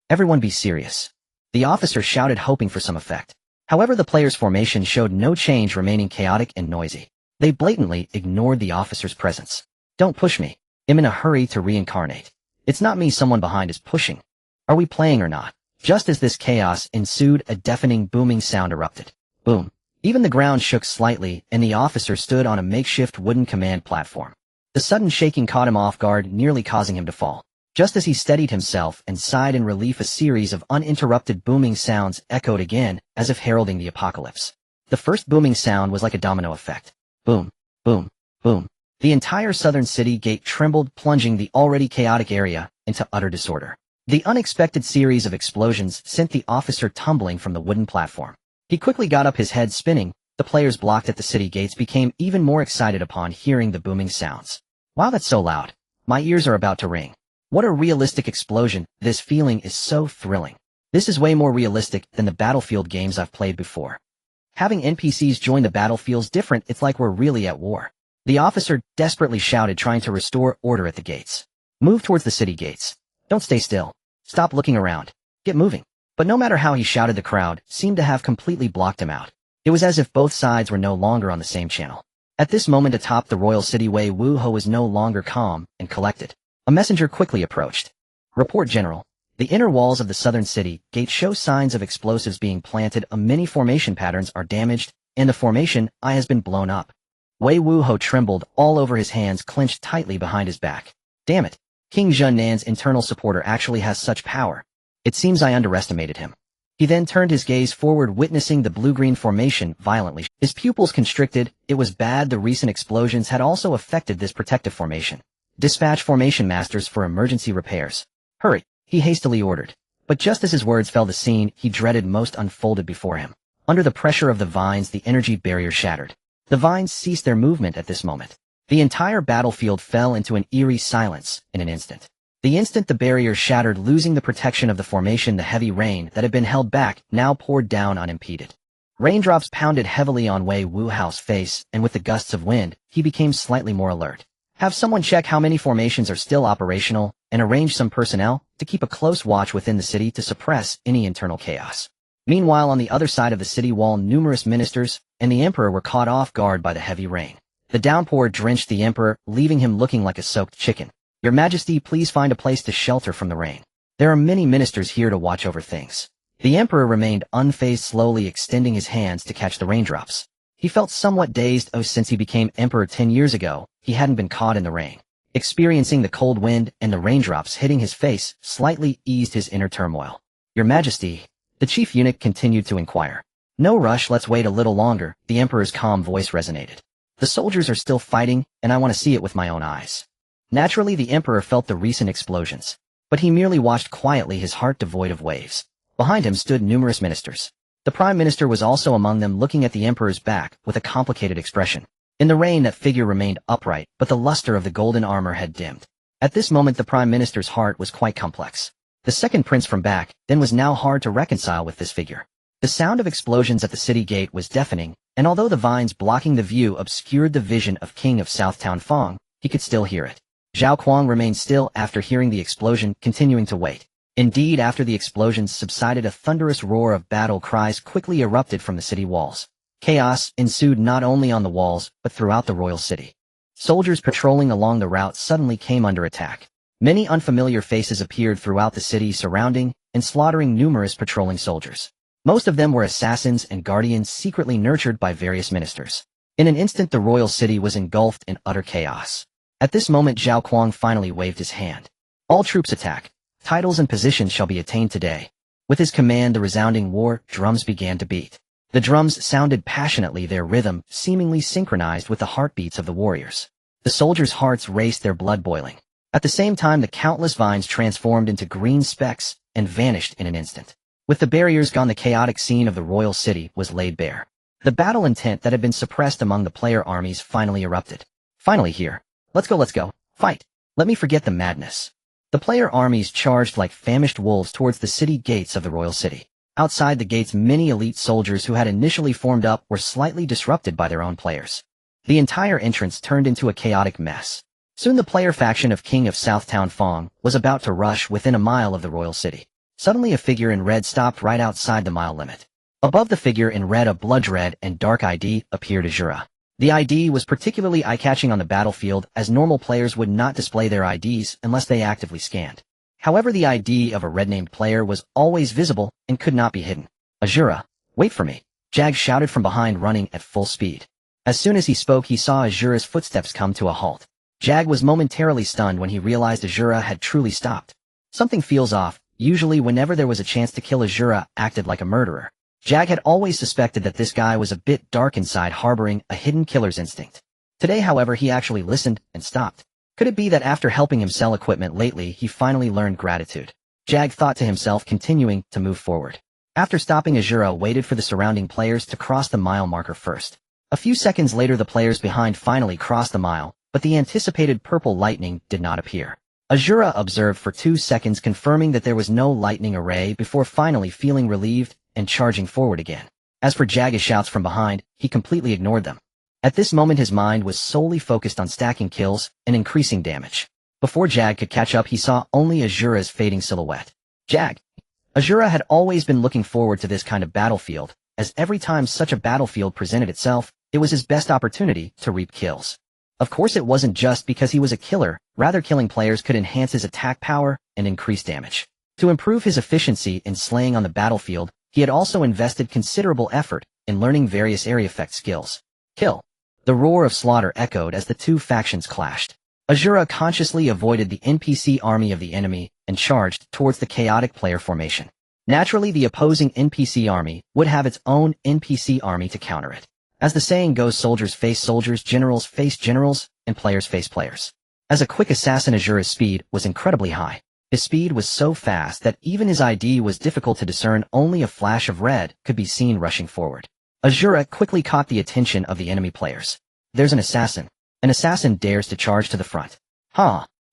Everyone be serious. The officer shouted, hoping for some effect. However, the players' formation showed no change, remaining chaotic and noisy. They blatantly ignored the officer's presence. Don't push me. I'm in a hurry to reincarnate. It's not me someone behind is pushing. Are we playing or not? Just as this chaos ensued, a deafening booming sound erupted. Boom. Even the ground shook slightly, and the officer stood on a makeshift wooden command platform. The sudden shaking caught him off guard, nearly causing him to fall. Just as he steadied himself and sighed in relief, a series of uninterrupted booming sounds echoed again, as if heralding the apocalypse. The first booming sound was like a domino effect. Boom, boom, boom. The entire southern city gate trembled, plunging the already chaotic area into utter disorder. The unexpected series of explosions sent the officer tumbling from the wooden platform. He quickly got up, his head spinning. The players blocked at the city gates became even more excited upon hearing the booming sounds. Wow, that's so loud. My ears are about to ring. What a realistic explosion. This feeling is so thrilling. This is way more realistic than the Battlefield games I've played before. Having NPCs join the battle feels different. It's like we're really at war. The officer desperately shouted, trying to restore order at the gates. Move towards the city gates. Don't stay still. Stop looking around. Get moving. But no matter how he shouted, the crowd seemed to have completely blocked him out. It was as if both sides were no longer on the same channel. At this moment atop the royal city, Wei Wuho was no longer calm and collected. A messenger quickly approached. Report, General. The inner walls of the southern city gate show signs of explosives being planted. Many formation patterns are damaged, and the formation eye has been blown up. Wei Wuho trembled all over, his hands clenched tightly behind his back. Damn it. King Zhennan's internal supporter actually has such power. It seems I underestimated him. He then turned his gaze forward, witnessing the blue-green formation violently. His pupils constricted. It was bad. The recent explosions had also affected this protective formation. Dispatch formation masters for emergency repairs. Hurry, he hastily ordered. But just as his words fell, the scene he dreaded most unfolded before him. Under the pressure of the vines, the energy barrier shattered. The vines ceased their movement at this moment. The entire battlefield fell into an eerie silence in an instant. The instant the barrier shattered, losing the protection of the formation, the heavy rain that had been held back now poured down unimpeded. Raindrops pounded heavily on Wei Wuho's face, and with the gusts of wind, he became slightly more alert. Have someone check how many formations are still operational, and arrange some personnel to keep a close watch within the city to suppress any internal chaos. Meanwhile, on the other side of the city wall, numerous ministers and the emperor were caught off guard by the heavy rain. The downpour drenched the emperor, leaving him looking like a soaked chicken. Your Majesty, please find a place to shelter from the rain. There are many ministers here to watch over things. The emperor remained unfazed, slowly extending his hands to catch the raindrops. He felt somewhat dazed. Since he became emperor 10 years ago, he hadn't been caught in the rain. Experiencing the cold wind and the raindrops hitting his face slightly eased his inner turmoil. Your Majesty, the chief eunuch continued to inquire. No rush, let's wait a little longer. The emperor's calm voice resonated. The soldiers are still fighting, and I want to see it with my own eyes. Naturally, the emperor felt the recent explosions, but he merely watched quietly, his heart devoid of waves. Behind him stood numerous ministers. The prime minister was also among them, looking at the emperor's back with a complicated expression. In the rain, that figure remained upright, but the luster of the golden armor had dimmed. At this moment, the prime minister's heart was quite complex. The second prince from back then was now hard to reconcile with this figure. The sound of explosions at the city gate was deafening, and although the vines blocking the view obscured the vision of King of Southtown Fong, he could still hear it. Zhao Kuang remained still after hearing the explosion, continuing to wait. Indeed, after the explosions subsided, a thunderous roar of battle cries quickly erupted from the city walls. Chaos ensued not only on the walls, but throughout the royal city. Soldiers patrolling along the route suddenly came under attack. Many unfamiliar faces appeared throughout the city, surrounding and slaughtering numerous patrolling soldiers. Most of them were assassins and guardians secretly nurtured by various ministers. In an instant, the royal city was engulfed in utter chaos. At this moment, Zhao Kuang finally waved his hand. All troops attack. Titles and positions shall be attained today. With his command, the resounding war drums began to beat. The drums sounded passionately, their rhythm seemingly synchronized with the heartbeats of the warriors. The soldiers' hearts raced, their blood boiling. At the same time, the countless vines transformed into green specks and vanished in an instant. With the barriers gone, the chaotic scene of the royal city was laid bare. The battle intent that had been suppressed among the player armies finally erupted. Finally here. Let's go, fight. Let me forget the madness. The player armies charged like famished wolves towards the city gates of the royal city. Outside the gates, many elite soldiers who had initially formed up were slightly disrupted by their own players. The entire entrance turned into a chaotic mess. Soon the player faction of King of Southtown Fong was about to rush within a mile of the royal city. Suddenly a figure in red stopped right outside the mile limit. Above the figure in red, a blood red and dark ID appeared. Azura. The ID was particularly eye-catching on the battlefield, as normal players would not display their IDs unless they actively scanned. However, the ID of a red-named player was always visible and could not be hidden. Azura, wait for me, Jag shouted from behind, running at full speed. As soon as he spoke, he saw Azura's footsteps come to a halt. Jag was momentarily stunned when he realized Azura had truly stopped. Something feels off. Usually whenever there was a chance to kill, Azura acted like a murderer. Jag had always suspected that this guy was a bit dark inside, harboring a hidden killer's instinct. Today, however, he actually listened and stopped. Could it be that after helping him sell equipment lately, he finally learned gratitude? Jag thought to himself, continuing to move forward. After stopping, Azura waited for the surrounding players to cross the mile marker first. A few seconds later, the players behind finally crossed the mile, but the anticipated purple lightning did not appear. Azura observed for 2 seconds, confirming that there was no lightning array before finally feeling relieved and charging forward again. As for Jag's shouts from behind, he completely ignored them. At this moment, his mind was solely focused on stacking kills and increasing damage. Before Jag could catch up, he saw only Azura's fading silhouette. Jag. Azura had always been looking forward to this kind of battlefield, as every time such a battlefield presented itself, it was his best opportunity to reap kills. Of course, it wasn't just because he was a killer, rather killing players could enhance his attack power and increase damage. To improve his efficiency in slaying on the battlefield, he had also invested considerable effort in learning various area effect skills. Kill. The roar of slaughter echoed as the two factions clashed. Azura consciously avoided the NPC army of the enemy and charged towards the chaotic player formation. Naturally, the opposing NPC army would have its own NPC army to counter it. As the saying goes, soldiers face soldiers, generals face generals, and players face players. As a quick assassin, Azura's speed was incredibly high. His speed was so fast that even his ID was difficult to discern. Only a flash of red could be seen rushing forward. Azura quickly caught the attention of the enemy players. There's an assassin. An assassin dares to charge to the front.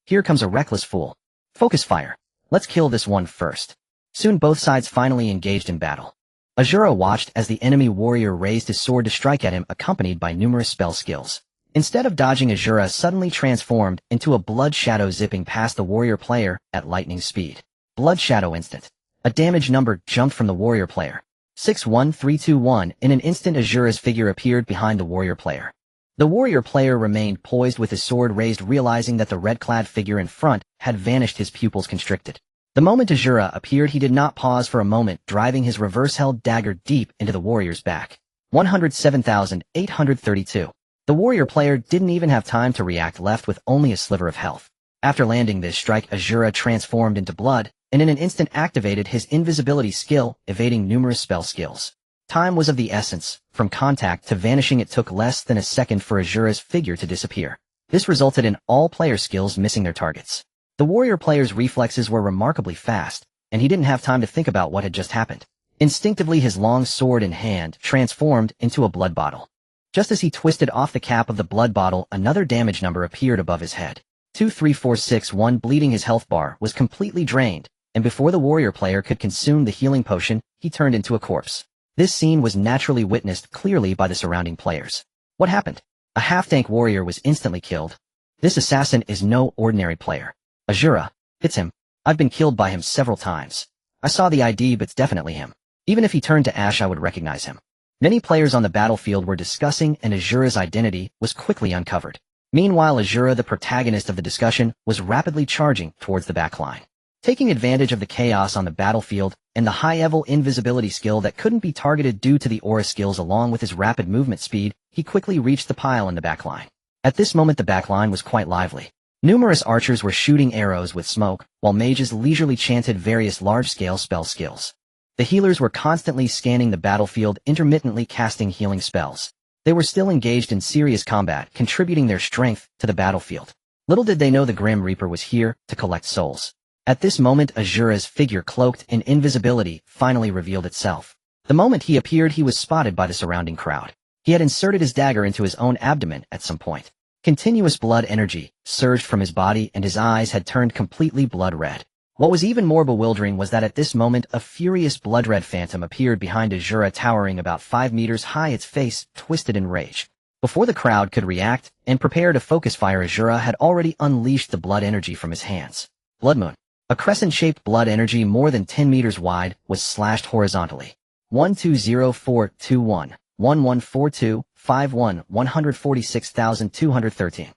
Here comes a reckless fool. Focus fire. Let's kill this one first. Soon both sides finally engaged in battle. Azura watched as the enemy warrior raised his sword to strike at him, accompanied by numerous spell skills. Instead of dodging, Azura suddenly transformed into a blood shadow, zipping past the warrior player at lightning speed. Blood shadow instant. A damage number jumped from the warrior player. 61321. In an instant, Azura's figure appeared behind the warrior player. The warrior player remained poised with his sword raised, realizing that the red-clad figure in front had vanished. His pupils constricted. The moment Azura appeared, he did not pause for a moment, driving his reverse-held dagger deep into the warrior's back. 107,832. The warrior player didn't even have time to react, left with only a sliver of health. After landing this strike, Azura transformed into blood, and in an instant activated his invisibility skill, evading numerous spell skills. Time was of the essence. From contact to vanishing, it took less than a second for Azura's figure to disappear. This resulted in all player skills missing their targets. The warrior player's reflexes were remarkably fast, and he didn't have time to think about what had just happened. Instinctively, his long sword in hand transformed into a blood bottle. Just as he twisted off the cap of the blood bottle, another damage number appeared above his head. 23461. Bleeding, his health bar was completely drained, and before the warrior player could consume the healing potion, he turned into a corpse. This scene was naturally witnessed clearly by the surrounding players. What happened? A half-tank warrior was instantly killed. This assassin is no ordinary player. Azura, it's him. I've been killed by him several times. I saw the ID, but it's definitely him. Even if he turned to ash, I would recognize him. Many players on the battlefield were discussing, and Azura's identity was quickly uncovered. Meanwhile, Azura, the protagonist of the discussion, was rapidly charging towards the backline. Taking advantage of the chaos on the battlefield and the high-level invisibility skill that couldn't be targeted due to the aura skills, along with his rapid movement speed, he quickly reached the pile in the backline. At this moment, the backline was quite lively. Numerous archers were shooting arrows with smoke, while mages leisurely chanted various large-scale spell skills. The healers were constantly scanning the battlefield, intermittently casting healing spells. They were still engaged in serious combat, contributing their strength to the battlefield. Little did they know the Grim Reaper was here to collect souls. At this moment, Azura's figure, cloaked in invisibility, finally revealed itself. The moment he appeared, he was spotted by the surrounding crowd. He had inserted his dagger into his own abdomen at some point. Continuous blood energy surged from his body, and his eyes had turned completely blood red. What was even more bewildering was that at this moment, a furious blood-red phantom appeared behind Azura, towering about 5 meters high, its face twisted in rage. Before the crowd could react and prepare to focus fire, Azura had already unleashed the blood energy from his hands. Blood Moon. A crescent-shaped blood energy more than 10 meters wide was slashed horizontally. 120421, 1142, 146,213.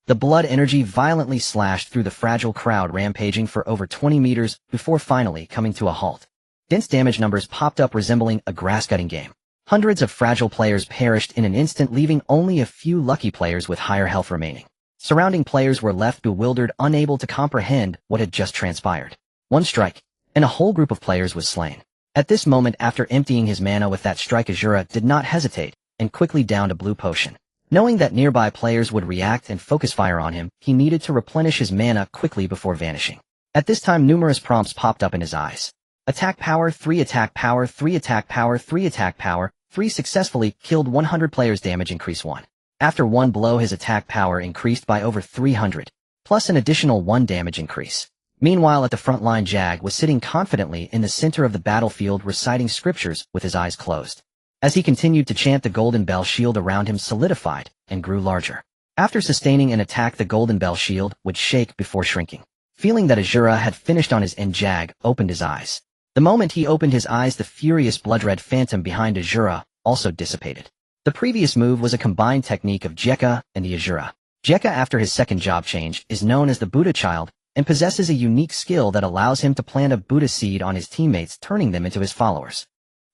The blood energy violently slashed through the fragile crowd, rampaging for over 20 meters before finally coming to a halt. Dense damage numbers popped up, resembling a grass-cutting game. Hundreds of fragile players perished in an instant, leaving only a few lucky players with higher health remaining. Surrounding players were left bewildered, unable to comprehend what had just transpired. One strike, and a whole group of players was slain. At this moment, after emptying his mana with that strike, Azura did not hesitate and quickly downed a blue potion. Knowing that nearby players would react and focus fire on him, he needed to replenish his mana quickly before vanishing. At this time, numerous prompts popped up in his eyes. Attack power 3, attack power 3, attack power 3, attack power 3 successfully killed 100 players. Damage increase 1. After one blow, his attack power increased by over 300, plus an additional 1 damage increase. Meanwhile, at the front line, Jag was sitting confidently in the center of the battlefield, reciting scriptures with his eyes closed. As he continued to chant, the golden bell shield around him solidified and grew larger. After sustaining an attack, the golden bell shield would shake before shrinking. Feeling that Azura had finished on his end, Jag opened his eyes. The moment he opened his eyes, the furious blood-red phantom behind Azura also dissipated. The previous move was a combined technique of Jekka and the Azura. Jekka, after his second job change, is known as the Buddha Child and possesses a unique skill that allows him to plant a Buddha seed on his teammates, turning them into his followers.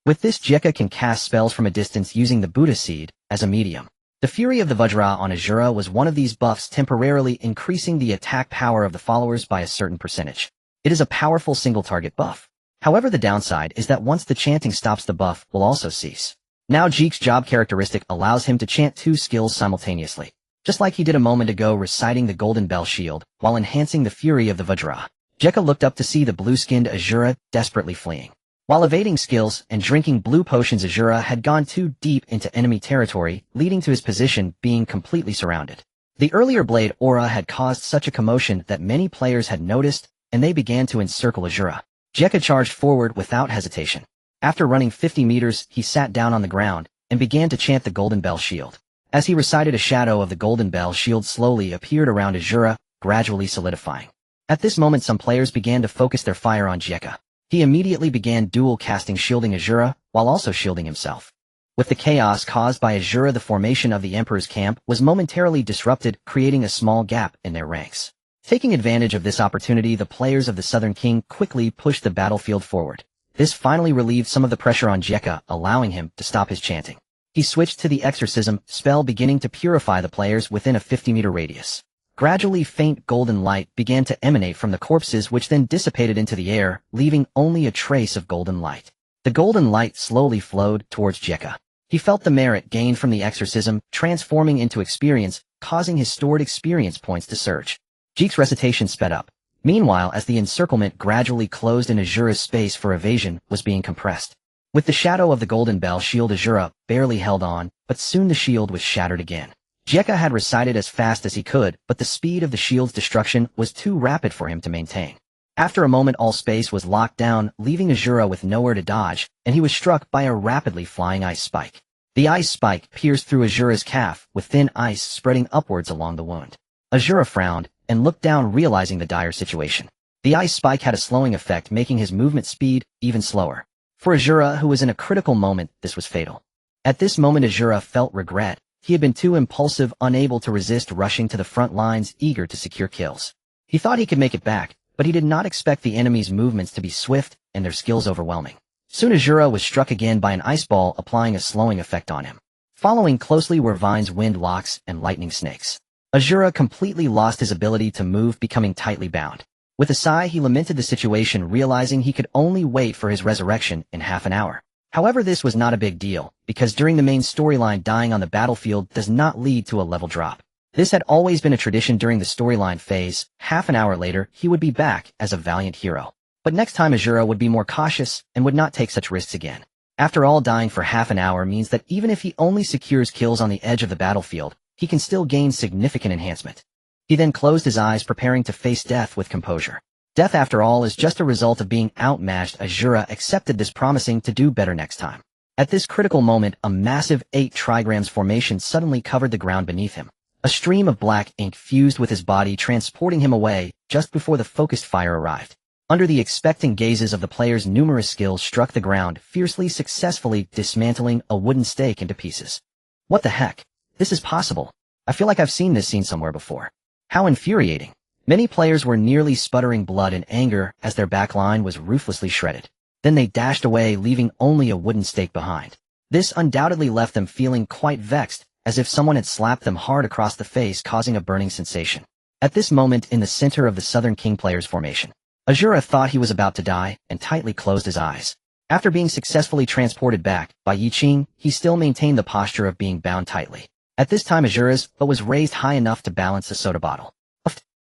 With this, Jekka can cast spells from a distance using the Buddha seed as a medium. The Fury of the Vajra on Azura was one of these buffs, temporarily increasing the attack power of the followers by a certain percentage. It is a powerful single-target buff. However, the downside is that once the chanting stops, the buff will also cease. Now, Jeek's job characteristic allows him to chant 2 skills simultaneously, just like he did a moment ago, reciting the Golden Bell Shield while enhancing the Fury of the Vajra. Jekka looked up to see the blue-skinned Azura desperately fleeing. While evading skills and drinking blue potions, Azura had gone too deep into enemy territory, leading to his position being completely surrounded. The earlier blade aura had caused such a commotion that many players had noticed, and they began to encircle Azura. Jekka charged forward without hesitation. After running 50 meters, he sat down on the ground and began to chant the Golden Bell Shield. As he recited, a shadow of the Golden Bell Shield slowly appeared around Azura, gradually solidifying. At this moment, some players began to focus their fire on Jekka. He immediately began dual casting, shielding Azura while also shielding himself. With the chaos caused by Azura, the formation of the Emperor's camp was momentarily disrupted, creating a small gap in their ranks. Taking advantage of this opportunity, the players of the Southern King quickly pushed the battlefield forward. This finally relieved some of the pressure on Jekka, allowing him to stop his chanting. He switched to the Exorcism spell, beginning to purify the players within a 50-meter radius. Gradually, faint golden light began to emanate from the corpses, which then dissipated into the air, leaving only a trace of golden light. The golden light slowly flowed towards Jekka. He felt the merit gained from the exorcism transforming into experience, causing his stored experience points to surge. Jeek's recitation sped up. Meanwhile, as the encirclement gradually closed in, Azura's space for evasion was being compressed. With the shadow of the Golden Bell Shield, Azura barely held on, but soon the shield was shattered again. Jekka had recited as fast as he could, but the speed of the shield's destruction was too rapid for him to maintain. After a moment, all space was locked down, leaving Azura with nowhere to dodge, and he was struck by a rapidly flying ice spike. The ice spike pierced through Azura's calf, with thin ice spreading upwards along the wound. Azura frowned and looked down, realizing the dire situation. The ice spike had a slowing effect, making his movement speed even slower. For Azura, who was in a critical moment, this was fatal. At this moment, Azura felt regret. He had been too impulsive, unable to resist rushing to the front lines, eager to secure kills. He thought he could make it back, but he did not expect the enemy's movements to be swift and their skills overwhelming. Soon Azura was struck again by an ice ball, applying a slowing effect on him. Following closely were Vine's wind locks and lightning snakes. Azura completely lost his ability to move, becoming tightly bound. With a sigh, he lamented the situation, realizing he could only wait for his resurrection in half an hour. However, this was not a big deal, because during the main storyline, dying on the battlefield does not lead to a level drop. This had always been a tradition during the storyline phase. Half an hour later, he would be back as a valiant hero. But next time, Azura would be more cautious and would not take such risks again. After all, dying for half an hour means that even if he only secures kills on the edge of the battlefield, he can still gain significant enhancement. He then closed his eyes, preparing to face death with composure. Death, after all, is just a result of being outmatched. Azura accepted this, promising to do better next time. At this critical moment, a massive 8 trigrams formation suddenly covered the ground beneath him. A stream of black ink fused with his body, transporting him away just before the focused fire arrived. Under the expectant gazes of the players, numerous skills struck the ground, fiercely, successfully dismantling a wooden stake into pieces. What the heck? This is possible. I feel like I've seen this scene somewhere before. How infuriating. Many players were nearly sputtering blood and anger as their back line was ruthlessly shredded. Then they dashed away, leaving only a wooden stake behind. This undoubtedly left them feeling quite vexed, as if someone had slapped them hard across the face, causing a burning sensation. At this moment, in the center of the Southern King players' formation, Azura thought he was about to die and tightly closed his eyes. After being successfully transported back by Yi Qing, he still maintained the posture of being bound tightly. At this time, Azura's butt was raised high enough to balance a soda bottle.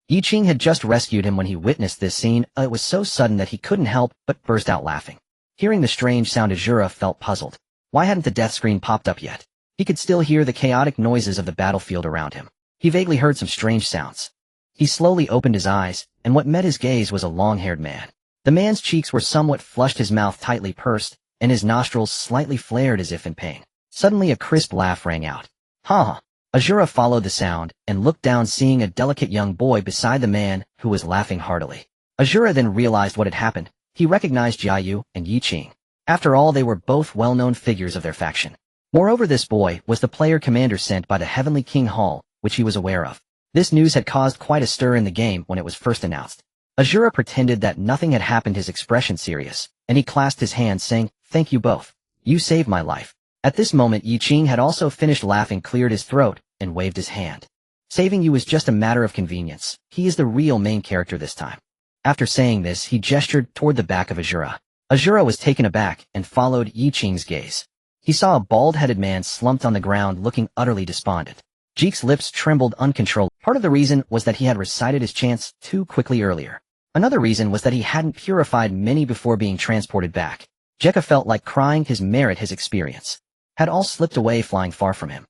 Yi Qing had just rescued him when he witnessed this scene. It was so sudden that he couldn't help but burst out laughing. Hearing the strange sound, Azura felt puzzled. Why hadn't the death screen popped up yet? He could still hear the chaotic noises of the battlefield around him. He vaguely heard some strange sounds. He slowly opened his eyes, and what met his gaze was a long-haired man. The man's cheeks were somewhat flushed, his mouth tightly pursed, and his nostrils slightly flared as if in pain. Suddenly a crisp laugh rang out. Ha ha! Azura followed the sound and looked down, seeing a delicate young boy beside the man who was laughing heartily. Azura then realized what had happened. He recognized Jiayu and Yi Qing. After all, they were both well-known figures of their faction. Moreover, this boy was the player commander sent by the Heavenly King Hall, which he was aware of. This news had caused quite a stir in the game when it was first announced. Azura pretended that nothing had happened, his expression serious, and he clasped his hands, saying, "Thank you both. You saved my life." At this moment, Yi Qing had also finished laughing, cleared his throat, and waved his hand. Saving you is just a matter of convenience. He is the real main character this time. After saying this, he gestured toward the back of Azura. Azura was taken aback and followed Yi Qing's gaze. He saw a bald-headed man slumped on the ground, looking utterly despondent. Jeek's lips trembled uncontrollably. Part of the reason was that he had recited his chants too quickly earlier. Another reason was that he hadn't purified many before being transported back. Jekka felt like crying. His merit, his experience, had all slipped away, flying far from him.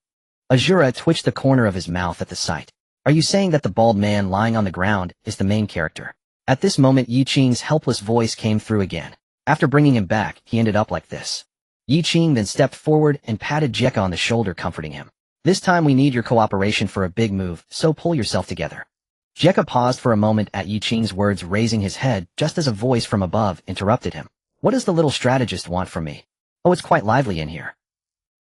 Azura twitched the corner of his mouth at the sight. Are you saying that the bald man lying on the ground is the main character? At this moment, Yi Qing's helpless voice came through again. After bringing him back, he ended up like this. Yi Qing then stepped forward and patted Jekka on the shoulder, comforting him. This time we need your cooperation for a big move, so pull yourself together. Jekka paused for a moment at Yi Qing's words, raising his head just as a voice from above interrupted him. What does the little strategist want from me? Oh, it's quite lively in here.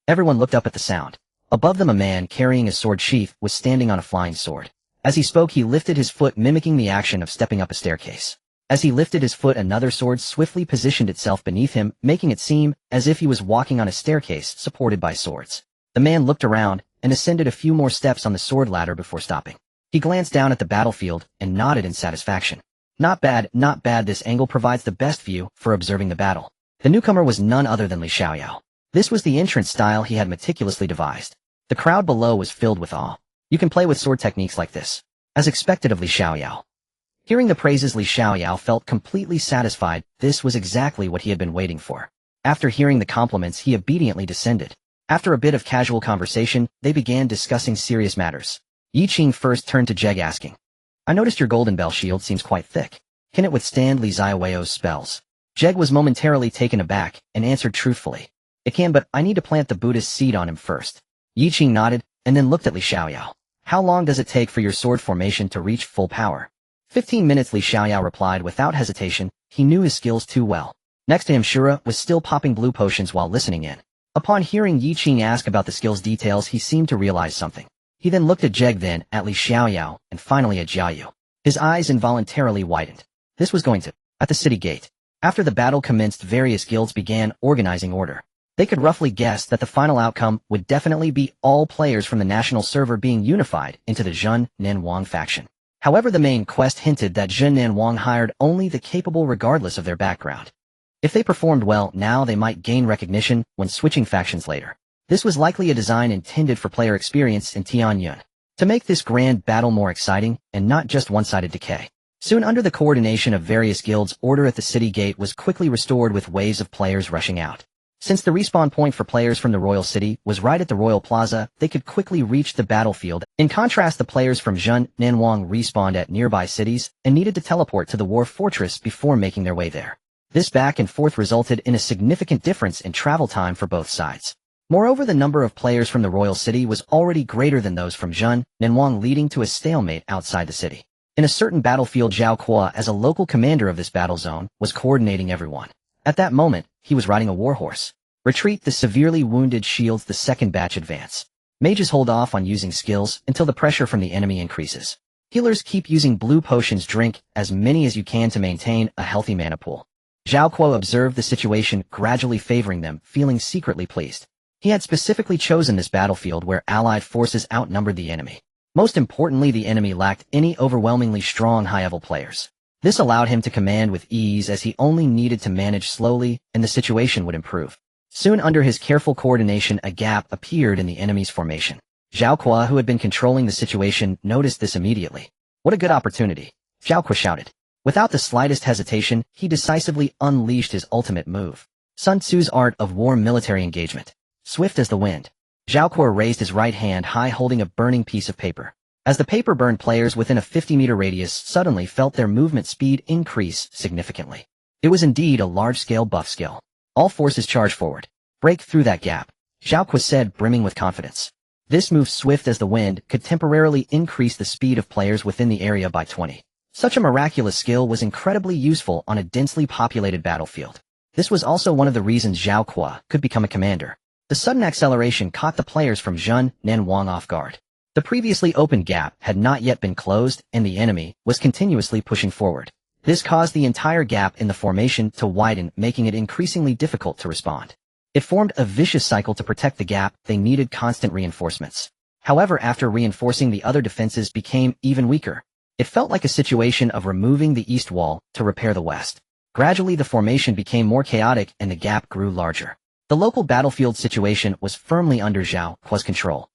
Everyone looked up at the sound. Above them, a man carrying a sword sheath was standing on a flying sword. As he spoke, he lifted his foot, mimicking the action of stepping up a staircase. As he lifted his foot, another sword swiftly positioned itself beneath him, making it seem as if he was walking on a staircase supported by swords. The man looked around and ascended a few more steps on the sword ladder before stopping. He glanced down at the battlefield and nodded in satisfaction. Not bad, not bad. This angle provides the best view for observing the battle. The newcomer was none other than Li Xiaoyao. This was the entrance style he had meticulously devised. The crowd below was filled with awe. You can play with sword techniques like this, as expected of Li Xiaoyao. Hearing the praises, Li Xiaoyao felt completely satisfied. This was exactly what he had been waiting for. After hearing the compliments, he obediently descended. After a bit of casual conversation, they began discussing serious matters. Yi Qing first turned to Jeg, asking, I noticed your golden bell shield seems quite thick. Can it withstand Li Xiaoyao's spells? Jeg was momentarily taken aback and answered truthfully. It can, but I need to plant the Buddhist seed on him first. Yi Qing nodded and then looked at Li Xiaoyao. How long does it take for your sword formation to reach full power? 15 minutes, Li Xiaoyao replied without hesitation. He knew his skills too well. Next to him, Shura was still popping blue potions while listening in. Upon hearing Yi Qing ask about the skills details, he seemed to realize something. He then looked at Jeg, then at Li Xiaoyao, and finally at Jiayu. His eyes involuntarily widened. This was going to, at the city gate. After the battle commenced, various guilds began organizing order. They could roughly guess that the final outcome would definitely be all players from the national server being unified into the Zhen Nanwang faction. However, the main quest hinted that Zhen Nanwang hired only the capable regardless of their background. If they performed well now, they might gain recognition when switching factions later. This was likely a design intended for player experience in Tianyun, to make this grand battle more exciting and not just one-sided decay. Soon, under the coordination of various guilds, order at the city gate was quickly restored with waves of players rushing out. Since the respawn point for players from the Royal City was right at the Royal Plaza, they could quickly reach the battlefield. In contrast, the players from Zhen Nanwang respawned at nearby cities and needed to teleport to the War Fortress before making their way there. This back and forth resulted in a significant difference in travel time for both sides. Moreover, the number of players from the Royal City was already greater than those from Zhen Nanwang, leading to a stalemate outside the city. In a certain battlefield, Zhao Kuo, as a local commander of this battle zone, was coordinating everyone. At that moment, he was riding a warhorse. Retreat, the severely wounded shields the second batch advance. Mages hold off on using skills until the pressure from the enemy increases. Healers keep using blue potions. Drink as many as you can to maintain a healthy mana pool. Zhao Kuo observed the situation gradually favoring them, feeling secretly pleased. He had specifically chosen this battlefield where allied forces outnumbered the enemy. Most importantly, the enemy lacked any overwhelmingly strong high-level players. This allowed him to command with ease as he only needed to manage slowly and the situation would improve. Soon under his careful coordination, a gap appeared in the enemy's formation. Zhao Kuo, who had been controlling the situation, noticed this immediately. What a good opportunity, Zhao Kuo shouted. Without the slightest hesitation, he decisively unleashed his ultimate move. Sun Tzu's art of war military engagement. Swift as the wind. Zhao Kuo raised his right hand high, holding a burning piece of paper. As the paper burned, players within a 50-meter radius suddenly felt their movement speed increase significantly. It was indeed a large-scale buff skill. All forces charge forward. Break through that gap, Zhao Kuo said, brimming with confidence. This move, swift as the wind, could temporarily increase the speed of players within the area by 20. Such a miraculous skill was incredibly useful on a densely populated battlefield. This was also one of the reasons Zhao Kuo could become a commander. The sudden acceleration caught the players from Zhun Nen Wang off guard. The previously open gap had not yet been closed, and the enemy was continuously pushing forward. This caused the entire gap in the formation to widen, making it increasingly difficult to respond. It formed a vicious cycle. To protect the gap, they needed constant reinforcements. However, after reinforcing, the other defenses became even weaker. It felt like a situation of removing the east wall to repair the west. Gradually, the formation became more chaotic and the gap grew larger. The local battlefield situation was firmly under Zhao Kuo's control.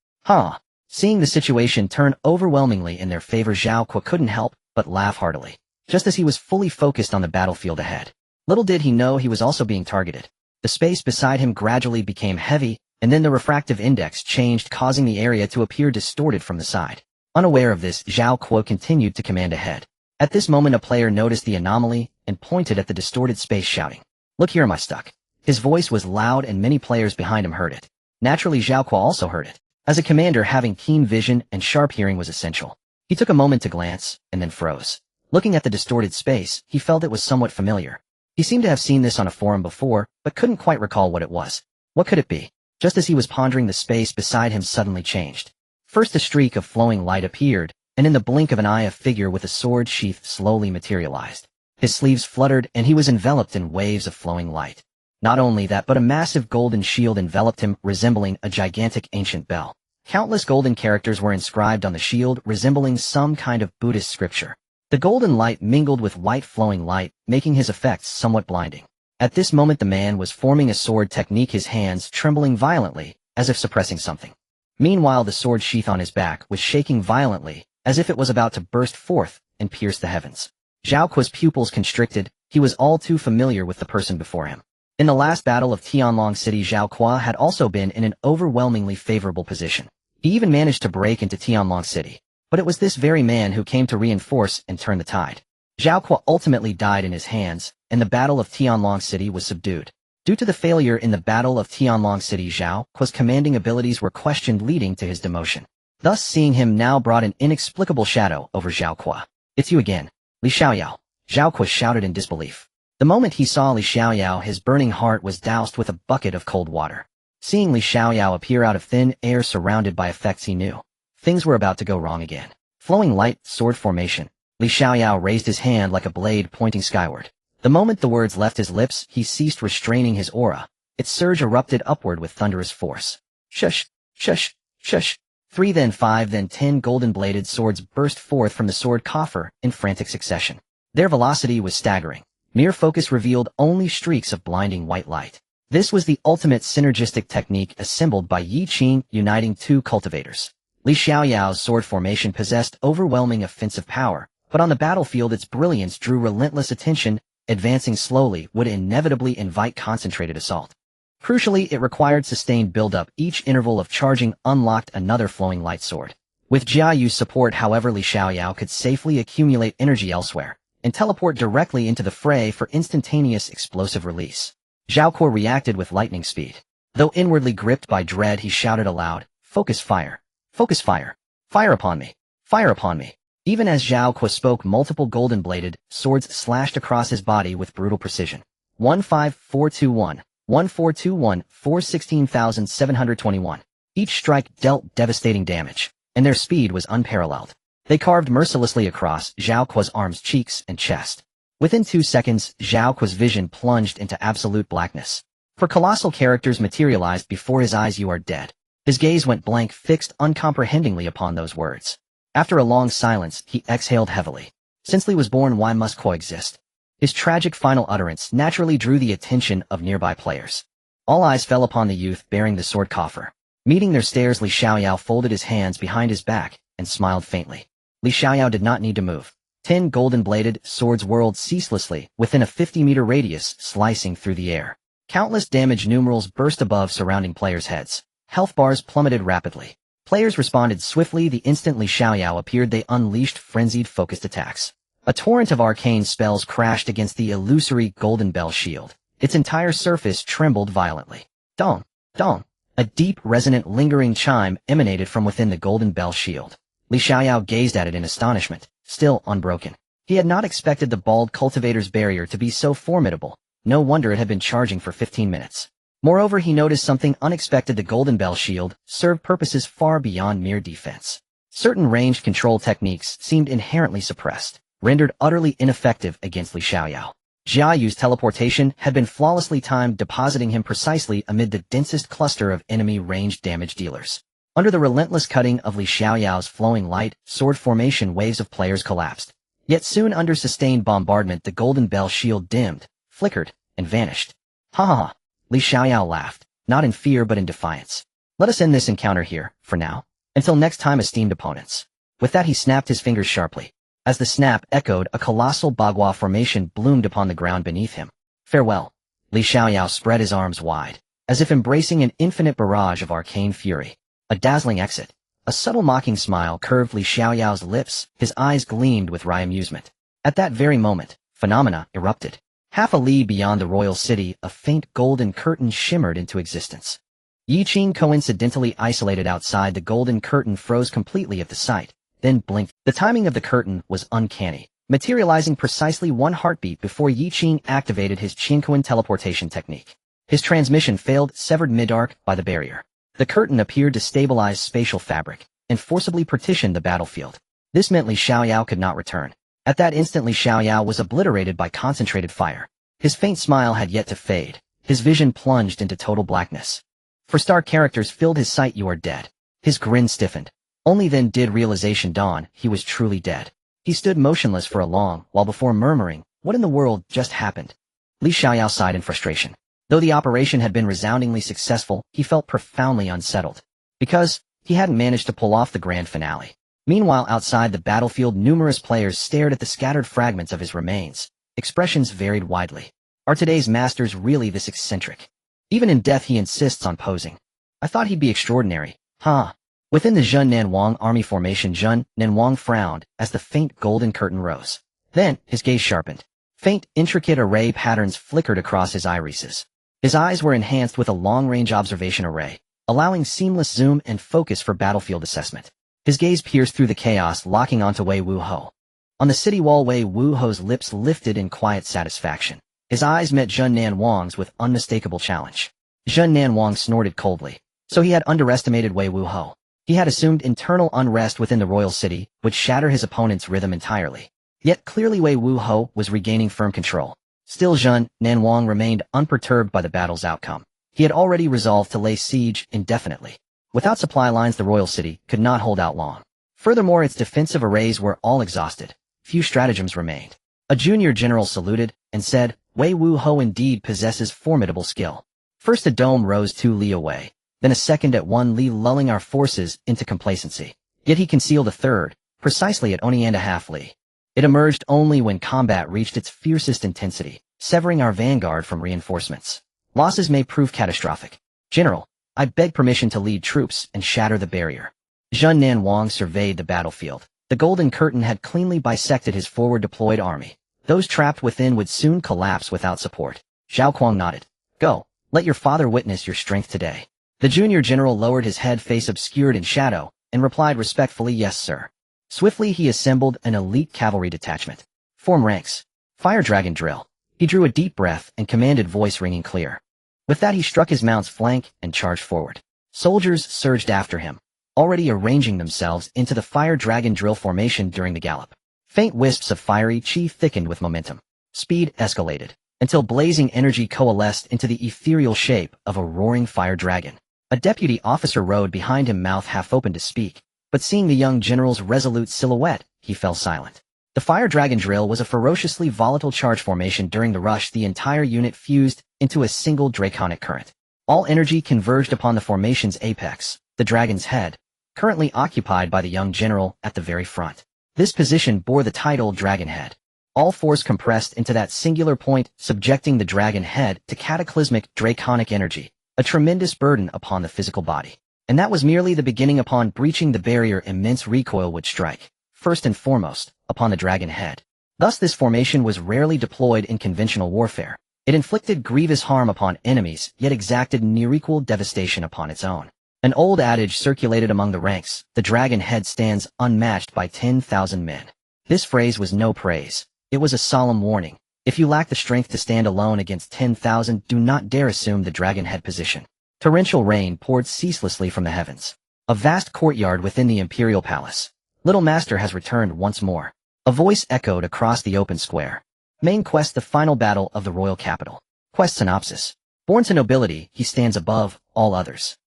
Seeing the situation turn overwhelmingly in their favor, Zhao Kuo couldn't help but laugh heartily, just as he was fully focused on the battlefield ahead. Little did he know he was also being targeted. The space beside him gradually became heavy, and then the refractive index changed, causing the area to appear distorted from the side. Unaware of this, Zhao Kuo continued to command ahead. At this moment, a player noticed the anomaly and pointed at the distorted space, shouting, "Look here, am I stuck?" His voice was loud and many players behind him heard it. Naturally, Zhao Kuo also heard it. As a commander, having keen vision and sharp hearing was essential. He took a moment to glance, and then froze. Looking at the distorted space, he felt it was somewhat familiar. He seemed to have seen this on a forum before, but couldn't quite recall what it was. What could it be? Just as he was pondering, the space beside him suddenly changed. First, a streak of flowing light appeared, and in the blink of an eye, a figure with a sword sheath slowly materialized. His sleeves fluttered, and he was enveloped in waves of flowing light. Not only that, but a massive golden shield enveloped him, resembling a gigantic ancient bell. Countless golden characters were inscribed on the shield, resembling some kind of Buddhist scripture. The golden light mingled with white flowing light, making his effects somewhat blinding. At this moment, the man was forming a sword technique, his hands trembling violently, as if suppressing something. Meanwhile, the sword sheath on his back was shaking violently, as if it was about to burst forth and pierce the heavens. Zhao Kuo's pupils constricted. He was all too familiar with the person before him. In the last battle of Tianlong City, Zhao Kuo had also been in an overwhelmingly favorable position. He even managed to break into Tianlong City. But it was this very man who came to reinforce and turn the tide. Zhao Kuo ultimately died in his hands, and the Battle of Tianlong City was subdued. Due to the failure in the Battle of Tianlong City, Zhao Kuo's commanding abilities were questioned, leading to his demotion. Thus, seeing him now brought an inexplicable shadow over Zhao Kuo. "It's you again, Li Xiaoyao," Zhao Kuo shouted in disbelief. The moment he saw Li Xiaoyao, his burning heart was doused with a bucket of cold water. Seeing Li Xiaoyao appear out of thin air surrounded by effects, he knew things were about to go wrong again. Flowing light, sword formation. Li Xiaoyao raised his hand like a blade pointing skyward. The moment the words left his lips, he ceased restraining his aura. Its surge erupted upward with thunderous force. Shush, shush, shush. 3, then 5, then 10 golden-bladed swords burst forth from the sword coffer in frantic succession. Their velocity was staggering. Mere focus revealed only streaks of blinding white light. This was the ultimate synergistic technique assembled by Yi Qing, uniting two cultivators. Li Xiaoyao's sword formation possessed overwhelming offensive power, but on the battlefield its brilliance drew relentless attention. Advancing slowly would inevitably invite concentrated assault. Crucially, it required sustained build-up. Each interval of charging unlocked another flowing light sword. With Jia Yu's support, however, Li Xiaoyao could safely accumulate energy elsewhere and teleport directly into the fray for instantaneous explosive release. Zhao Kuo reacted with lightning speed. Though inwardly gripped by dread, he shouted aloud, "Focus fire! Focus fire! Fire upon me! Fire upon me!" Even as Zhao Kuo spoke, multiple golden-bladed swords slashed across his body with brutal precision. 15421, 1421, 416721. Each strike dealt devastating damage, and their speed was unparalleled. They carved mercilessly across Zhao Kuo's arms, cheeks, and chest. Within 2 seconds, Zhao Kuo's vision plunged into absolute blackness. For colossal characters materialized before his eyes, "You are dead." His gaze went blank, fixed uncomprehendingly upon those words. After a long silence, he exhaled heavily. Since Li was born, why must coexist? His tragic final utterance naturally drew the attention of nearby players. All eyes fell upon the youth bearing the sword coffer. Meeting their stares, Li Xiaoyao folded his hands behind his back and smiled faintly. Li Xiaoyao did not need to move. 10 golden-bladed swords whirled ceaselessly within a 50-meter radius, slicing through the air. Countless damage numerals burst above surrounding players' heads. Health bars plummeted rapidly. Players responded swiftly the instant Li Xiaoyao appeared. They unleashed frenzied focused attacks. A torrent of arcane spells crashed against the illusory golden bell shield. Its entire surface trembled violently. Dong! Dong! A deep, resonant, lingering chime emanated from within the golden bell shield. Li Xiaoyao gazed at it in astonishment, still unbroken. He had not expected the bald cultivator's barrier to be so formidable. No wonder it had been charging for 15 minutes. Moreover, he noticed something unexpected. The golden bell shield served purposes far beyond mere defense. Certain ranged control techniques seemed inherently suppressed, rendered utterly ineffective against Li Xiaoyao. Jia Yu's teleportation had been flawlessly timed, depositing him precisely amid the densest cluster of enemy ranged damage dealers. Under the relentless cutting of Li Xiaoyao's flowing light sword formation, waves of players collapsed. Yet soon, under sustained bombardment, the golden bell shield dimmed, flickered, and vanished. Ha ha ha! Li Xiaoyao laughed, not in fear but in defiance. Let us end this encounter here, for now. Until next time, esteemed opponents. With that, he snapped his fingers sharply. As the snap echoed, a colossal bagua formation bloomed upon the ground beneath him. Farewell. Li Xiaoyao spread his arms wide, as if embracing an infinite barrage of arcane fury. A dazzling exit. A subtle mocking smile curved Li Xiaoyao's lips, his eyes gleamed with wry amusement. At that very moment, phenomena erupted. Half a li beyond the royal city, a faint golden curtain shimmered into existence. Yi Qing, coincidentally isolated outside the golden curtain, froze completely at the sight, then blinked. The timing of the curtain was uncanny, materializing precisely 1 heartbeat before Yi Qing activated his Qinquan teleportation technique. His transmission failed, severed mid-arc by the barrier. The curtain appeared to stabilize spatial fabric and forcibly partition the battlefield. This meant Li Xiaoyao could not return. At that instant, Li Xiaoyao was obliterated by concentrated fire. His faint smile had yet to fade. His vision plunged into total blackness. For star characters filled his sight, "You are dead." His grin stiffened. Only then did realization dawn. He was truly dead. He stood motionless for a long while before murmuring, "What in the world just happened?" Li Xiaoyao sighed in frustration. Though the operation had been resoundingly successful, he felt profoundly unsettled. Because he hadn't managed to pull off the grand finale. Meanwhile, outside the battlefield, numerous players stared at the scattered fragments of his remains. Expressions varied widely. Are today's masters really this eccentric? Even in death he insists on posing. I thought he'd be extraordinary. Huh. Within the Zhun Nanwang army formation, Zhun Nanwang frowned as the faint golden curtain rose. Then, his gaze sharpened. Faint, intricate array patterns flickered across his irises. His eyes were enhanced with a long-range observation array, allowing seamless zoom and focus for battlefield assessment. His gaze pierced through the chaos, locking onto Wei Wuho. On the city wall, Wei Wuho's lips lifted in quiet satisfaction. His eyes met Zhun Nanwang's with unmistakable challenge. Zhun Nanwang snorted coldly. So he had underestimated Wei Wuho. He had assumed internal unrest within the royal city would shatter his opponent's rhythm entirely. Yet clearly Wei Wuho was regaining firm control. Still, Zhun Nanwang remained unperturbed by the battle's outcome. He had already resolved to lay siege indefinitely. Without supply lines, the royal city could not hold out long. Furthermore, its defensive arrays were all exhausted. Few stratagems remained. A junior general saluted and said, "Wei Wuho indeed possesses formidable skill." First a dome rose 2 li away, then a second at 1 li, lulling our forces into complacency. Yet he concealed a third, precisely at only and a half li. It emerged only when combat reached its fiercest intensity, severing our vanguard from reinforcements. Losses may prove catastrophic. General, I beg permission to lead troops and shatter the barrier. Zhun Nanwang surveyed the battlefield. The golden curtain had cleanly bisected his forward-deployed army. Those trapped within would soon collapse without support. Zhao Kuang nodded. Go, let your father witness your strength today. The junior general lowered his head, face obscured in shadow, and replied respectfully, "Yes, sir." Swiftly he assembled an elite cavalry detachment. Form ranks. Fire dragon drill. He drew a deep breath and commanded, voice ringing clear. With that he struck his mount's flank and charged forward. Soldiers surged after him, already arranging themselves into the fire dragon drill formation during the gallop. Faint wisps of fiery chi thickened with momentum. Speed escalated, until blazing energy coalesced into the ethereal shape of a roaring fire dragon. A deputy officer rode behind him, mouth half open to speak, but seeing the young general's resolute silhouette, he fell silent. The fire dragon drill was a ferociously volatile charge formation. During the rush, the entire unit fused into a single draconic current. All energy converged upon the formation's apex, the dragon's head, currently occupied by the young general at the very front. This position bore the title Dragon Head. All force compressed into that singular point, subjecting the dragon head to cataclysmic draconic energy, a tremendous burden upon the physical body. And that was merely the beginning. Upon breaching the barrier, immense recoil would strike, first and foremost, upon the dragon head. Thus this formation was rarely deployed in conventional warfare. It inflicted grievous harm upon enemies, yet exacted near-equal devastation upon its own. An old adage circulated among the ranks: the dragon head stands unmatched by 10,000 men. This phrase was no praise. It was a solemn warning. If you lack the strength to stand alone against 10,000, do not dare assume the dragon head position. Torrential rain poured ceaselessly from the heavens. A vast courtyard within the imperial palace. Little Master has returned once more. A voice echoed across the open square. Main quest: the final battle of the royal capital. Quest synopsis. Born to nobility, he stands above all others.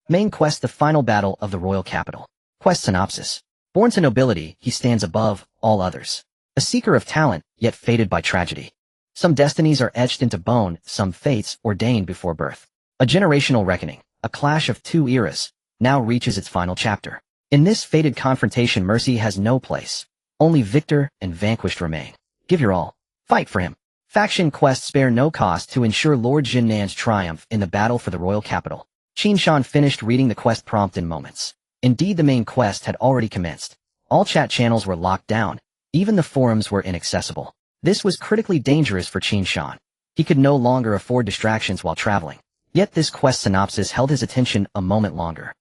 Main quest: the final battle of the royal capital. Quest synopsis. Born to nobility, he stands above all others. A seeker of talent, yet fated by tragedy. Some destinies are etched into bone, some fates ordained before birth. A generational reckoning, a clash of two eras, now reaches its final chapter. In this fated confrontation, mercy has no place. Only victor and vanquished remain. Give your all. Fight for him. Faction quests spare no cost to ensure Lord Qin Shan's triumph in the battle for the royal capital. Qin Shan finished reading the quest prompt in moments. Indeed, the main quest had already commenced. All chat channels were locked down. Even the forums were inaccessible. This was critically dangerous for Qin Shan. He could no longer afford distractions while traveling. Yet this quest synopsis held his attention a moment longer.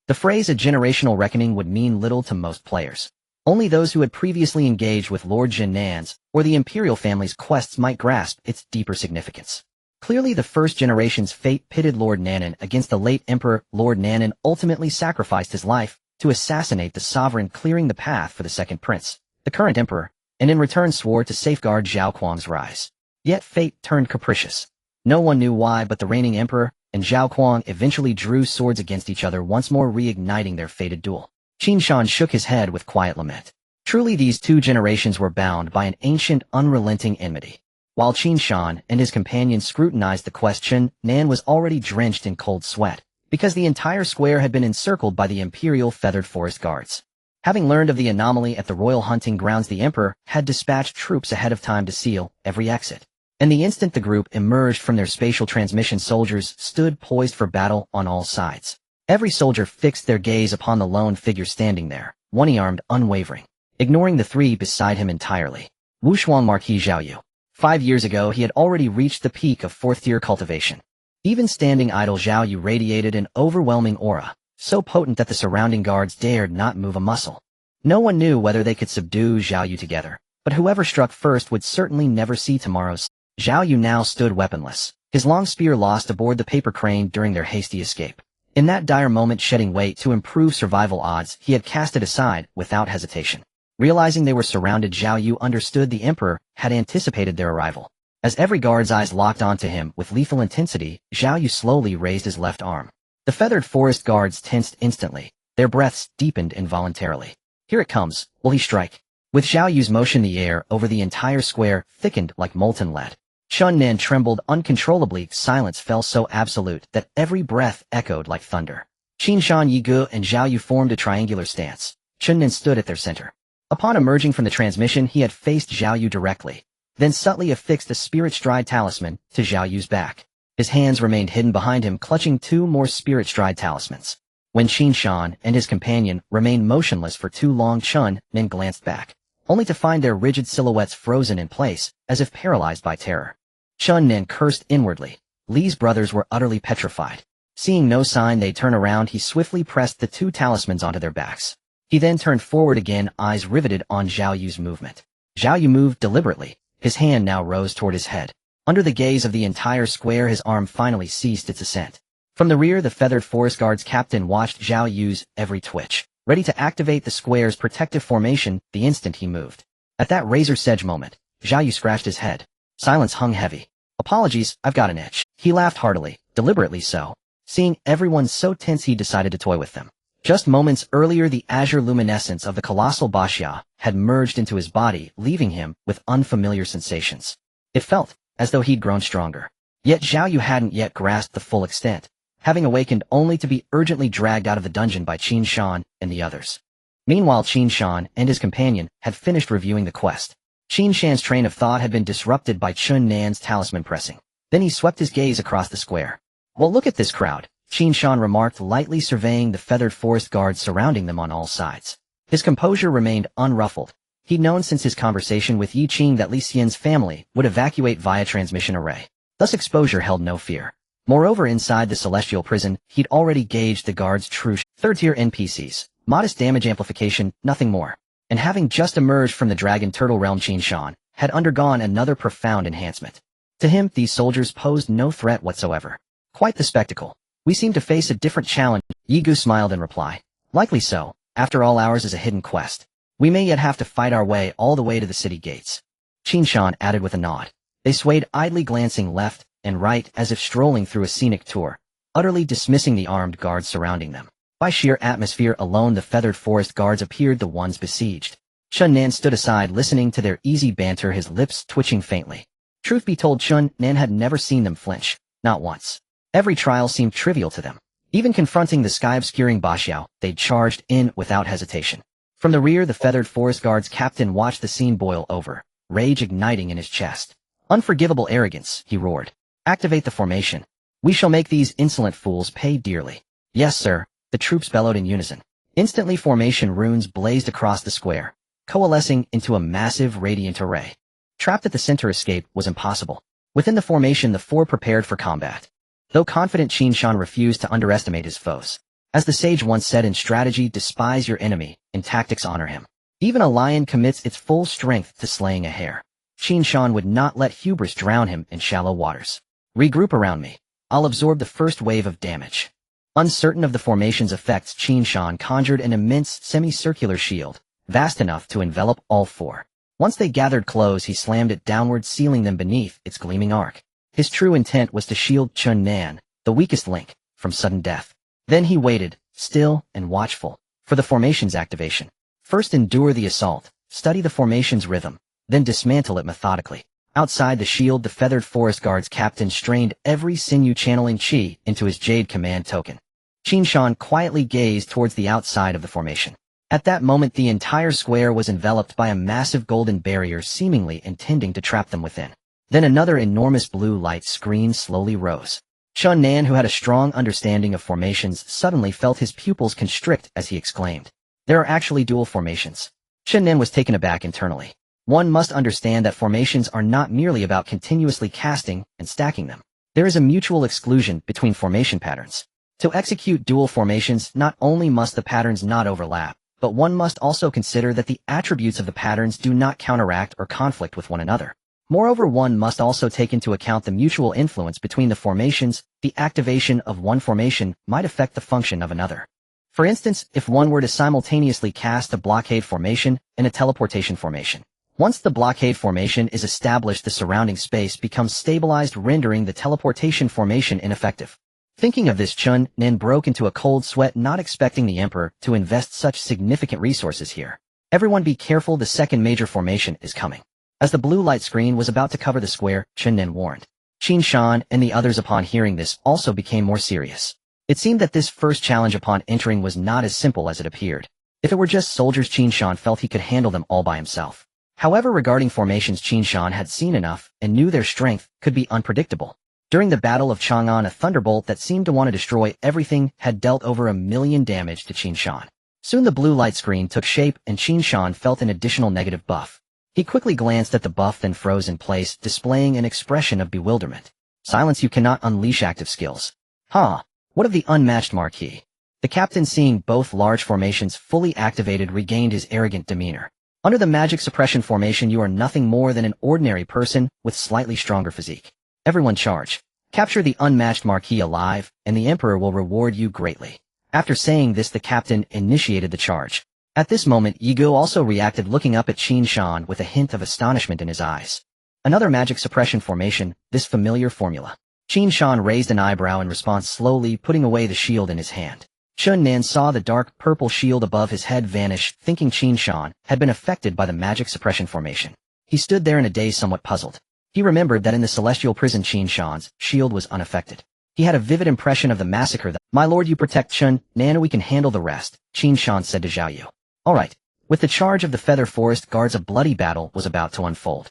The phrase "a generational reckoning" would mean little to most players. Only those who had previously engaged with Lord Qin Shan's or the imperial family's quests might grasp its deeper significance. Clearly, the first generation's fate pitted Lord Nanan against the late emperor. Lord Nanan ultimately sacrificed his life to assassinate the sovereign, clearing the path for the second prince, the current emperor, and in return swore to safeguard Zhao Kuang's rise. Yet fate turned capricious. No one knew why, but the reigning emperor and Zhao Kuang eventually drew swords against each other, once more reigniting their fated duel. Qin Shan shook his head with quiet lament. Truly, these two generations were bound by an ancient, unrelenting enmity. While Qin Shan and his companions scrutinized the question, Nan was already drenched in cold sweat, because the entire square had been encircled by the imperial feathered forest guards. Having learned of the anomaly at the royal hunting grounds, the emperor had dispatched troops ahead of time to seal every exit. And the instant the group emerged from their spatial transmission, soldiers stood poised for battle on all sides. Every soldier fixed their gaze upon the lone figure standing there, one-armed, unwavering, ignoring the three beside him entirely. Wushuang Marquis Zhao. 5 years ago, he had already reached the peak of fourth-tier cultivation. Even standing idle, Zhao Yu radiated an overwhelming aura, so potent that the surrounding guards dared not move a muscle. No one knew whether they could subdue Zhao Yu together, but whoever struck first would certainly never see tomorrow's. Zhao Yu now stood weaponless, his long spear lost aboard the paper crane during their hasty escape. In that dire moment, shedding weight to improve survival odds, he had cast it aside without hesitation. Realizing they were surrounded, Zhao Yu understood the emperor had anticipated their arrival. As every guard's eyes locked onto him with lethal intensity, Zhao Yu slowly raised his left arm. The feathered forest guards tensed instantly, their breaths deepened involuntarily. Here it comes, will he strike? With Zhao Yu's motion, the air over the entire square thickened like molten lead. Chun Nan trembled uncontrollably. Silence fell so absolute that every breath echoed like thunder. Qin Shan, Yi Gu, and Zhao Yu formed a triangular stance. Chun Nan stood at their center. Upon emerging from the transmission, he had faced Zhao Yu directly, then subtly affixed a spirit stride talisman to Zhao Yu's back. His hands remained hidden behind him, clutching 2 more spirit stride talismans. When Qin Shan and his companion remained motionless for too long, Chun Nan glanced back, only to find their rigid silhouettes frozen in place, as if paralyzed by terror. Chun Nan cursed inwardly. Li's brothers were utterly petrified. Seeing no sign they turn around, he swiftly pressed the 2 talismans onto their backs. He then turned forward again, eyes riveted on Zhao Yu's movement. Zhao Yu moved deliberately. His hand now rose toward his head. Under the gaze of the entire square, his arm finally ceased its ascent. From the rear, the Feathered Forest Guard's captain watched Zhao Yu's every twitch, ready to activate the square's protective formation the instant he moved. At that razor's edge moment, Zhao Yu scratched his head. Silence hung heavy. Apologies, I've got an itch. He laughed heartily, deliberately so. Seeing everyone so tense, he decided to toy with them. Just moments earlier, the azure luminescence of the colossal Bashya had merged into his body, leaving him with unfamiliar sensations. It felt as though he'd grown stronger. Yet Zhao Yu hadn't yet grasped the full extent, having awakened only to be urgently dragged out of the dungeon by Qin Shan and the others. Meanwhile, Qin Shan and his companion had finished reviewing the quest. Qin Shan's train of thought had been disrupted by Chun Nan's talisman pressing. Then he swept his gaze across the square. Well, look at this crowd, Qin Shan remarked, lightly surveying the feathered forest guards surrounding them on all sides. His composure remained unruffled. He'd known since his conversation with Yi Qing that Li Xian's family would evacuate via transmission array. Thus exposure held no fear. Moreover, inside the celestial prison, he'd already gauged the guards' true third-tier NPCs. Modest damage amplification, nothing more. And having just emerged from the Dragon Turtle realm, Qin Shan had undergone another profound enhancement. To him, these soldiers posed no threat whatsoever. Quite the spectacle. We seem to face a different challenge. Yi Gu smiled in reply. Likely so. After all, ours is a hidden quest. We may yet have to fight our way all the way to the city gates. Qin Shan added with a nod. They swayed, idly glancing left and right as if strolling through a scenic tour, utterly dismissing the armed guards surrounding them. By sheer atmosphere alone, the feathered forest guards appeared the ones besieged. Chun Nan stood aside, listening to their easy banter, his lips twitching faintly. Truth be told, Chun Nan had never seen them flinch, not once. Every trial seemed trivial to them. Even confronting the sky-obscuring Bashiao, they'd charged in without hesitation. From the rear, the feathered forest guard's captain watched the scene boil over, rage igniting in his chest. Unforgivable arrogance, he roared. Activate the formation. We shall make these insolent fools pay dearly. Yes, sir, the troops bellowed in unison. Instantly, formation runes blazed across the square, coalescing into a massive radiant array. Trapped at the center, escape was impossible. Within the formation, the four prepared for combat. Though confident, Qin Shan refused to underestimate his foes. As the sage once said, in strategy, despise your enemy, in tactics, honor him. Even a lion commits its full strength to slaying a hare. Qin Shan would not let hubris drown him in shallow waters. Regroup around me. I'll absorb the first wave of damage. Uncertain of the formation's effects, Qin Shan conjured an immense semicircular shield, vast enough to envelop all four. Once they gathered close, he slammed it downward, sealing them beneath its gleaming arc. His true intent was to shield Chun Nan, the weakest link, from sudden death. Then he waited, still and watchful, for the formation's activation. First endure the assault, study the formation's rhythm, then dismantle it methodically. Outside the shield, the feathered forest guard's captain strained every sinew, channeling chi into his jade command token. Qin Shan quietly gazed towards the outside of the formation. At that moment, the entire square was enveloped by a massive golden barrier, seemingly intending to trap them within. Then another enormous blue light screen slowly rose. Chun Nan, who had a strong understanding of formations, suddenly felt his pupils constrict as he exclaimed, "There are actually dual formations." Chun Nan was taken aback internally. One must understand that formations are not merely about continuously casting and stacking them. There is a mutual exclusion between formation patterns. To execute dual formations, not only must the patterns not overlap, but one must also consider that the attributes of the patterns do not counteract or conflict with one another. Moreover, one must also take into account the mutual influence between the formations. The activation of one formation might affect the function of another. For instance, if one were to simultaneously cast a blockade formation and a teleportation formation. Once the blockade formation is established, the surrounding space becomes stabilized, rendering the teleportation formation ineffective. Thinking of this, Chun Nan broke into a cold sweat, not expecting the Emperor to invest such significant resources here. Everyone be careful, the second major formation is coming. As the blue light screen was about to cover the square, Chun Nan warned. Qin Shan and the others, upon hearing this, also became more serious. It seemed that this first challenge upon entering was not as simple as it appeared. If it were just soldiers, Qin Shan felt he could handle them all by himself. However, regarding formations, Qin Shan had seen enough and knew their strength could be unpredictable. During the Battle of Chang'an, a thunderbolt that seemed to want to destroy everything had dealt over 1,000,000 damage to Qin Shan. Soon the blue light screen took shape and Qin Shan felt an additional negative buff. He quickly glanced at the buff, then froze in place, displaying an expression of bewilderment. Silence, you cannot unleash active skills. Huh, what of the unmatched Marquis? The captain, seeing both large formations fully activated, regained his arrogant demeanor. Under the magic suppression formation, you are nothing more than an ordinary person with slightly stronger physique. Everyone charge. Capture the unmatched marquis alive, and the Emperor will reward you greatly. After saying this, the captain initiated the charge. At this moment, Ye Gu also reacted, looking up at Qin Shan with a hint of astonishment in his eyes. Another magic suppression formation, this familiar formula. Qin Shan raised an eyebrow in response, slowly putting away the shield in his hand. Chun Nan saw the dark purple shield above his head vanish, thinking Qin Shan had been affected by the magic suppression formation. He stood there in a daze, somewhat puzzled. He remembered that in the celestial prison Qin Shan's shield was unaffected. He had a vivid impression of the massacre that, "My lord, you protect Chun Nan, we can handle the rest," Qin Shan said to Zhao Yu. Alright. With the charge of the Feather Forest Guards, a bloody battle was about to unfold.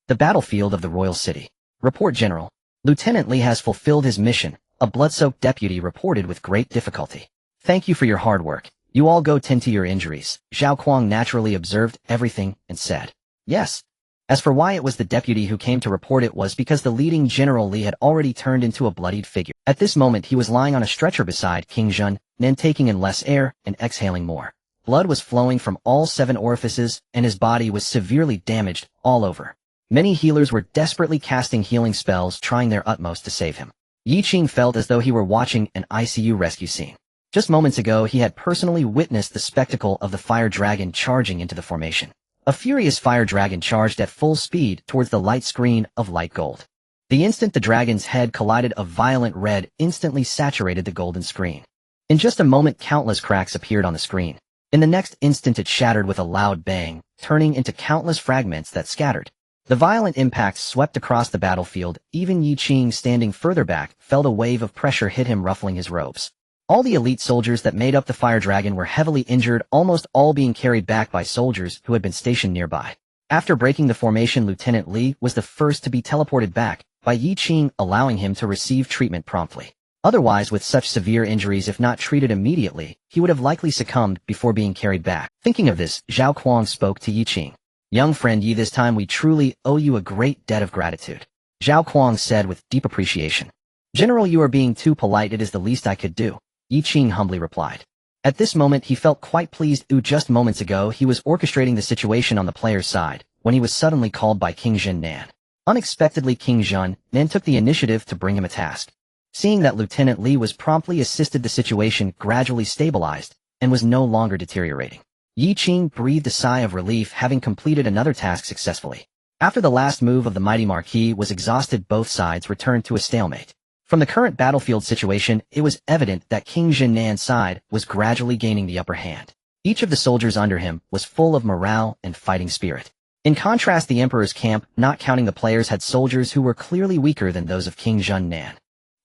The battlefield of the royal city. Report, General. Lieutenant Li has fulfilled his mission, a blood-soaked deputy reported with great difficulty. Thank you for your hard work. You all go tend to your injuries. Zhao Kuang naturally observed everything and said, yes. As for why it was the deputy who came to report, it was because the leading General Li had already turned into a bloodied figure. At this moment he was lying on a stretcher beside King Zhen, then taking in less air and exhaling more. Blood was flowing from all 7 orifices, and his body was severely damaged all over. Many healers were desperately casting healing spells, trying their utmost to save him. Yi Qing felt as though he were watching an ICU rescue scene. Just moments ago he had personally witnessed the spectacle of the fire dragon charging into the formation. A furious fire dragon charged at full speed towards the light screen of light gold. The instant the dragon's head collided, a violent red instantly saturated the golden screen. In just a moment countless cracks appeared on the screen. In the next instant it shattered with a loud bang, turning into countless fragments that scattered. The violent impact swept across the battlefield. Even Yi Qing, standing further back, felt a wave of pressure hit him, ruffling his robes. All the elite soldiers that made up the fire dragon were heavily injured, almost all being carried back by soldiers who had been stationed nearby. After breaking the formation, Lieutenant Li was the first to be teleported back by Yi Qing, allowing him to receive treatment promptly. Otherwise, with such severe injuries, if not treated immediately, he would have likely succumbed before being carried back. Thinking of this, Zhao Kuang spoke to Yi Qing. Young friend Yi, this time we truly owe you a great debt of gratitude. Zhao Kuang said with deep appreciation. General, you are being too polite. It is the least I could do, Yi Qing humbly replied. At this moment he felt quite pleased. Just moments ago he was orchestrating the situation on the player's side, when he was suddenly called by King Zhen Nan. Unexpectedly King Zhen Nan took the initiative to bring him a task. Seeing that Lieutenant Li was promptly assisted, the situation gradually stabilized, and was no longer deteriorating. Yi Qing breathed a sigh of relief, having completed another task successfully. After the last move of the mighty Marquis was exhausted, both sides returned to a stalemate. From the current battlefield situation, it was evident that King Zhen Nan's side was gradually gaining the upper hand. Each of the soldiers under him was full of morale and fighting spirit. In contrast, the Emperor's camp, not counting the players, had soldiers who were clearly weaker than those of King Zhen Nan.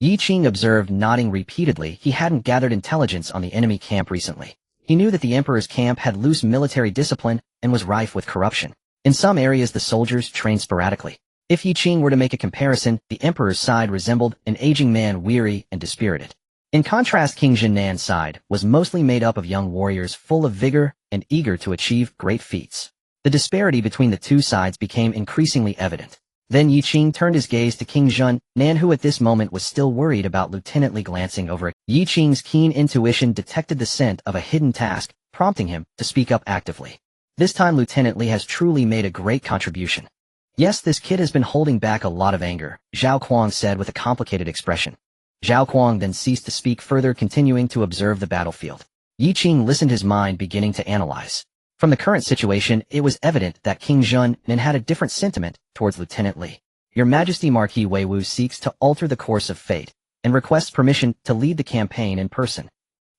Yi Qing observed, nodding repeatedly. He hadn't gathered intelligence on the enemy camp recently. He knew that the Emperor's camp had loose military discipline and was rife with corruption. In some areas the soldiers trained sporadically. If Yi Qing were to make a comparison, the Emperor's side resembled an aging man, weary and dispirited. In contrast, King Zhen Nan's side was mostly made up of young warriors full of vigor and eager to achieve great feats. The disparity between the two sides became increasingly evident. Then Yi Qing turned his gaze to King Zhen Nan, who at this moment was still worried about Lieutenant Li. Glancing over it, Yi Qing's keen intuition detected the scent of a hidden task, prompting him to speak up actively. This time Lieutenant Li has truly made a great contribution. Yes, this kid has been holding back a lot of anger, Zhao Kuang said with a complicated expression. Zhao Kuang then ceased to speak further, continuing to observe the battlefield. Yi Qing listened, his mind beginning to analyze. From the current situation, it was evident that King Zhen Nan had a different sentiment towards Lieutenant Li. Your Majesty, Marquis Wei Wu seeks to alter the course of fate, and requests permission to lead the campaign in person.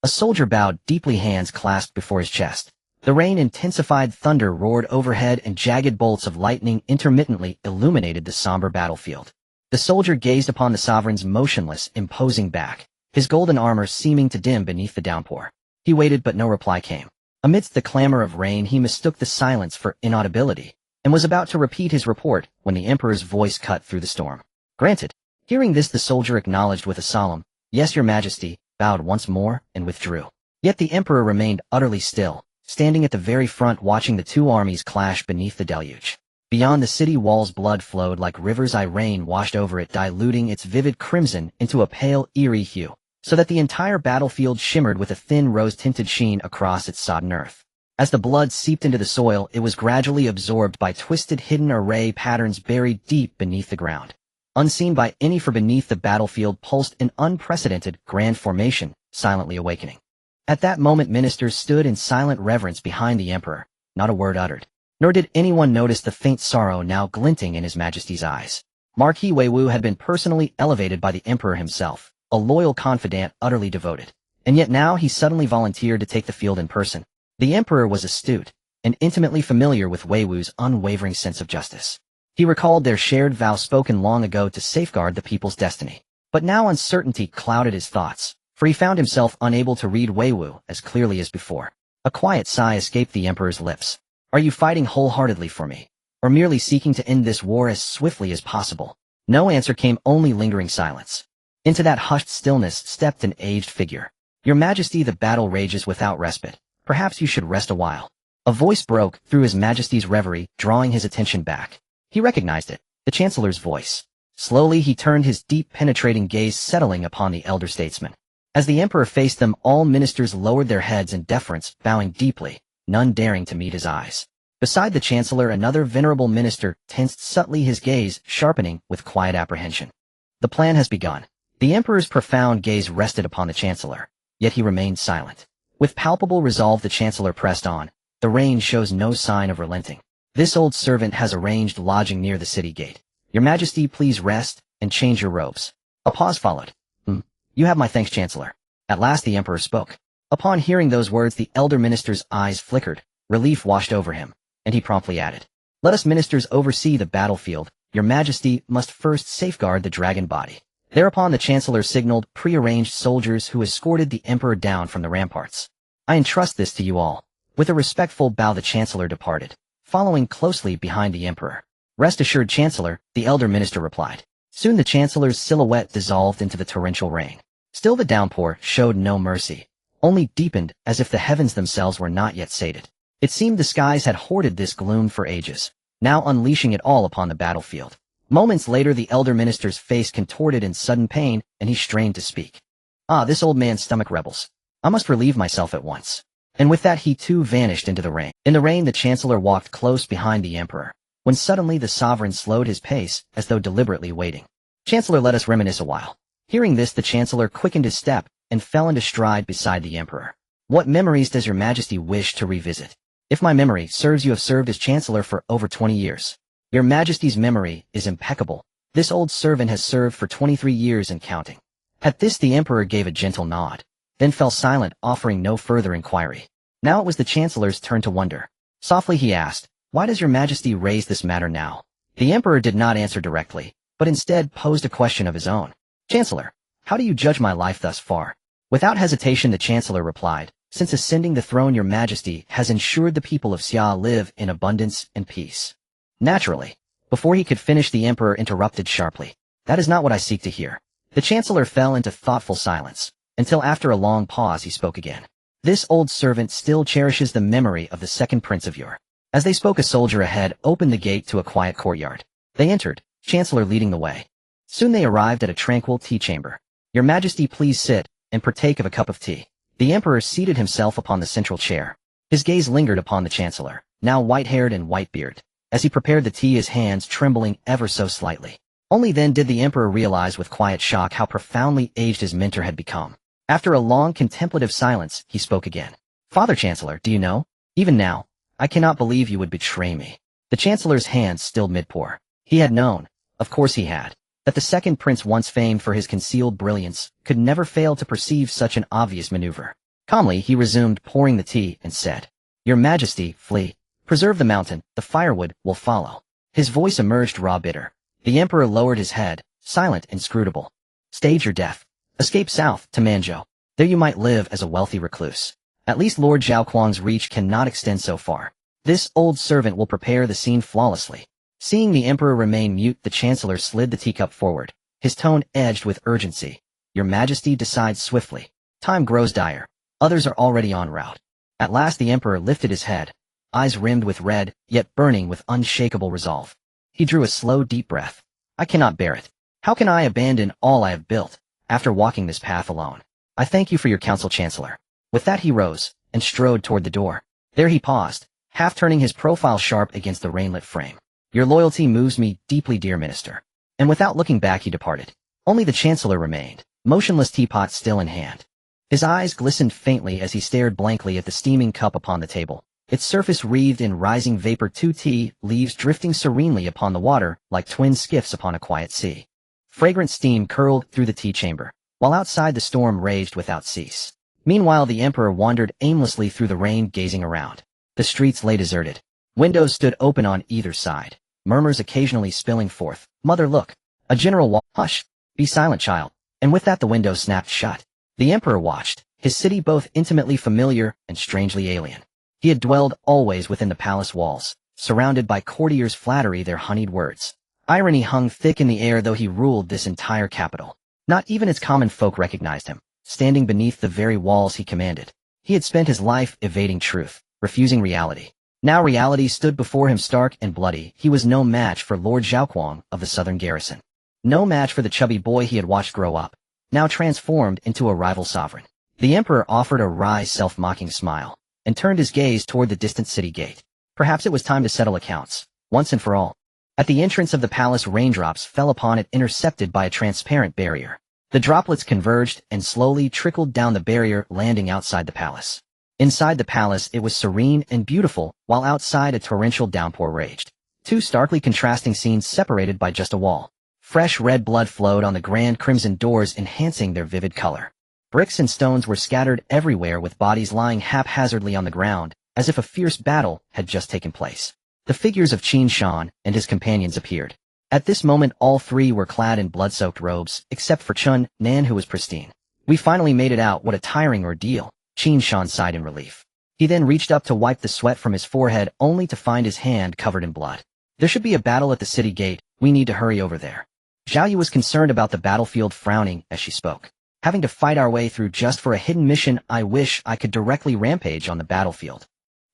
A soldier bowed deeply, hands clasped before his chest. The rain intensified, thunder roared overhead, and jagged bolts of lightning intermittently illuminated the somber battlefield. The soldier gazed upon the sovereign's motionless, imposing back, his golden armor seeming to dim beneath the downpour. He waited, but no reply came. Amidst the clamor of rain, he mistook the silence for inaudibility, and was about to repeat his report when the Emperor's voice cut through the storm. Granted. Hearing this, the soldier acknowledged with a solemn, "Yes, Your Majesty," bowed once more, and withdrew. Yet the Emperor remained utterly still, standing at the very front, watching the two armies clash beneath the deluge. Beyond the city walls, blood flowed like rivers. Rain washed over it, diluting its vivid crimson into a pale, eerie hue, so that the entire battlefield shimmered with a thin rose-tinted sheen across its sodden earth. As the blood seeped into the soil, it was gradually absorbed by twisted, hidden array patterns buried deep beneath the ground. unseen by any, for beneath the battlefield pulsed an unprecedented grand formation, silently awakening. At that moment ministers stood in silent reverence behind the emperor, not a word uttered. Nor did anyone notice the faint sorrow now glinting in his majesty's eyes. Marquis Weiwu had been personally elevated by the emperor himself, a loyal confidant utterly devoted. And yet now he suddenly volunteered to take the field in person. The emperor was astute, and intimately familiar with Weiwu's unwavering sense of justice. He recalled their shared vow spoken long ago to safeguard the people's destiny. But now uncertainty clouded his thoughts, for he found himself unable to read Weiwu as clearly as before. A quiet sigh escaped the emperor's lips. Are you fighting wholeheartedly for me, or merely seeking to end this war as swiftly as possible? No answer came, only lingering silence. Into that hushed stillness stepped an aged figure. Your Majesty, the battle rages without respite. Perhaps you should rest a while. A voice broke through his Majesty's reverie, drawing his attention back. He recognized it, the Chancellor's voice. Slowly he turned, his deep penetrating gaze settling upon the elder statesman. As the emperor faced them, all ministers lowered their heads in deference, bowing deeply, none daring to meet his eyes. Beside the Chancellor, another venerable minister tensed subtly, his gaze sharpening with quiet apprehension. The plan has begun. The emperor's profound gaze rested upon the Chancellor, yet he remained silent. With palpable resolve the Chancellor pressed on. The rain shows no sign of relenting. This old servant has arranged lodging near the city gate. Your Majesty, please rest and change your robes. A pause followed. You have my thanks, Chancellor. At last the emperor spoke. Upon hearing those words, the elder minister's eyes flickered. Relief washed over him, and he promptly added, let us ministers oversee the battlefield. Your Majesty must first safeguard the dragon body. Thereupon the Chancellor signaled prearranged soldiers who escorted the emperor down from the ramparts. I entrust this to you all. With a respectful bow the Chancellor departed, following closely behind the emperor. Rest assured, Chancellor, the elder minister replied. Soon the Chancellor's silhouette dissolved into the torrential rain. Still the downpour showed no mercy, only deepened, as if the heavens themselves were not yet sated. It seemed the skies had hoarded this gloom for ages, now unleashing it all upon the battlefield. Moments later the elder minister's face contorted in sudden pain, and he strained to speak. This old man's stomach rebels. I must relieve myself at once. And with that he too vanished into the rain. In the rain the Chancellor walked close behind the emperor, when suddenly the sovereign slowed his pace, as though deliberately waiting. Chancellor, let us reminisce a while. Hearing this the Chancellor quickened his step, and fell into stride beside the emperor. What memories does your Majesty wish to revisit? If my memory serves, you have served as Chancellor for over 20 years. Your Majesty's memory is impeccable. This old servant has served for 23 years and counting. At this the emperor gave a gentle nod, then fell silent, offering no further inquiry. Now it was the Chancellor's turn to wonder. Softly he asked, why does your Majesty raise this matter now? The emperor did not answer directly, but instead posed a question of his own. Chancellor, how do you judge my life thus far? Without hesitation the Chancellor replied, since ascending the throne your Majesty has ensured the people of Xia live in abundance and peace. Naturally. Before he could finish the emperor interrupted sharply. That is not what I seek to hear. The Chancellor fell into thoughtful silence, until after a long pause he spoke again. This old servant still cherishes the memory of the second prince of your. As they spoke a soldier ahead opened the gate to a quiet courtyard. They entered, Chancellor leading the way. Soon they arrived at a tranquil tea chamber. Your Majesty, please sit and partake of a cup of tea. The emperor seated himself upon the central chair. His gaze lingered upon the Chancellor, now white-haired and white-bearded. As he prepared the tea his hands trembling ever so slightly. Only then did the emperor realize with quiet shock how profoundly aged his mentor had become. After a long contemplative silence, he spoke again. Father Chancellor, do you know? Even now, I cannot believe you would betray me. The Chancellor's hands stilled mid-pour. He had known, of course he had, that the second prince, once famed for his concealed brilliance, could never fail to perceive such an obvious maneuver. Calmly he resumed pouring the tea and said, Your Majesty, flee. Preserve the mountain, the firewood will follow. His voice emerged raw bitter. The emperor lowered his head, silent, inscrutable. Stage your death. Escape south, to Manzhou. There you might live as a wealthy recluse. At least Lord Zhaoquang's reach cannot extend so far. This old servant will prepare the scene flawlessly. Seeing the emperor remain mute, the Chancellor slid the teacup forward, his tone edged with urgency. Your Majesty, decides swiftly. Time grows dire. Others are already en route. At last the emperor lifted his head, eyes rimmed with red, yet burning with unshakable resolve. He drew a slow, deep breath. I cannot bear it. How can I abandon all I have built, after walking this path alone? I thank you for your counsel, Chancellor. With that he rose, and strode toward the door. There he paused, half turning his profile sharp against the rainlit frame. Your loyalty moves me deeply, dear minister. and without looking back he departed. Only the Chancellor remained, motionless, teapot still in hand. His eyes glistened faintly as he stared blankly at the steaming cup upon the table, its surface wreathed in rising vapor, two tea leaves drifting serenely upon the water like twin skiffs upon a quiet sea. Fragrant steam curled through the tea chamber, while outside the storm raged without cease. Meanwhile the Emperor wandered aimlessly through the rain, gazing around. The streets lay deserted. Windows stood open on either side, murmurs occasionally spilling forth. "Mother, look!" A general "Hush! Be silent, child." And with that the window snapped shut. The Emperor watched, his city both intimately familiar and strangely alien. He had dwelled always within the palace walls, surrounded by courtiers' flattery, their honeyed words. Irony hung thick in the air though he ruled this entire capital. Not even its common folk recognized him, standing beneath the very walls he commanded. He had spent his life evading truth, refusing reality. Now reality stood before him stark and bloody. He was no match for Lord Zhaoquang of the southern garrison. No match for the chubby boy he had watched grow up, now transformed into a rival sovereign. The Emperor offered a wry, self-mocking smile, and turned his gaze toward the distant city gate. Perhaps it was time to settle accounts, once and for all. At the entrance of the palace raindrops fell upon it, intercepted by a transparent barrier. The droplets converged and slowly trickled down the barrier, landing outside the palace. Inside the palace it was serene and beautiful, while outside a torrential downpour raged. Two starkly contrasting scenes separated by just a wall. Fresh red blood flowed on the grand crimson doors, enhancing their vivid color. Bricks and stones were scattered everywhere, with bodies lying haphazardly on the ground, as if a fierce battle had just taken place. The figures of Qin Shan and his companions appeared. At this moment all three were clad in blood-soaked robes, except for Chun Nan, who was pristine. "We finally made it out. What a tiring ordeal," Qin Shan sighed in relief. He then reached up to wipe the sweat from his forehead, only to find his hand covered in blood. "There should be a battle at the city gate. We need to hurry over there." Zhao Yu was concerned about the battlefield, frowning as she spoke. "Having to fight our way through just for a hidden mission. I wish I could directly rampage on the battlefield."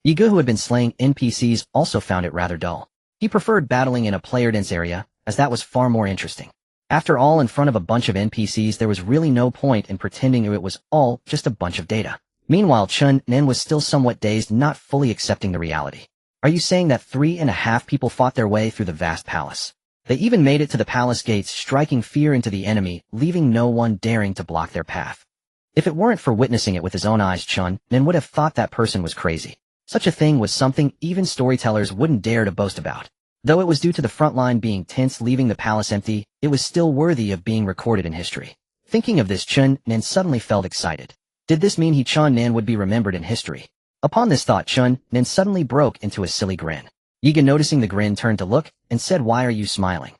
Yi Ge, who had been slaying NPCs, also found it rather dull. He preferred battling in a player-dense area, as that was far more interesting. After all, in front of a bunch of NPCs there was really no point in pretending it was all just a bunch of data. Meanwhile Chun Nen was still somewhat dazed, not fully accepting the reality. "Are you saying that 3.5 people fought their way through the vast palace? They even made it to the palace gates, striking fear into the enemy, leaving no one daring to block their path?" If it weren't for witnessing it with his own eyes, Chun Nen would have thought that person was crazy. Such a thing was something even storytellers wouldn't dare to boast about. Though it was due to the front line being tense, leaving the palace empty, it was still worthy of being recorded in history. Thinking of this, Chun Nen suddenly felt excited. Did this mean Chun Nen would be remembered in history? Upon this thought, Chun Nen suddenly broke into a silly grin. Yi Ge, noticing the grin, turned to look, and said, "Why are you smiling?"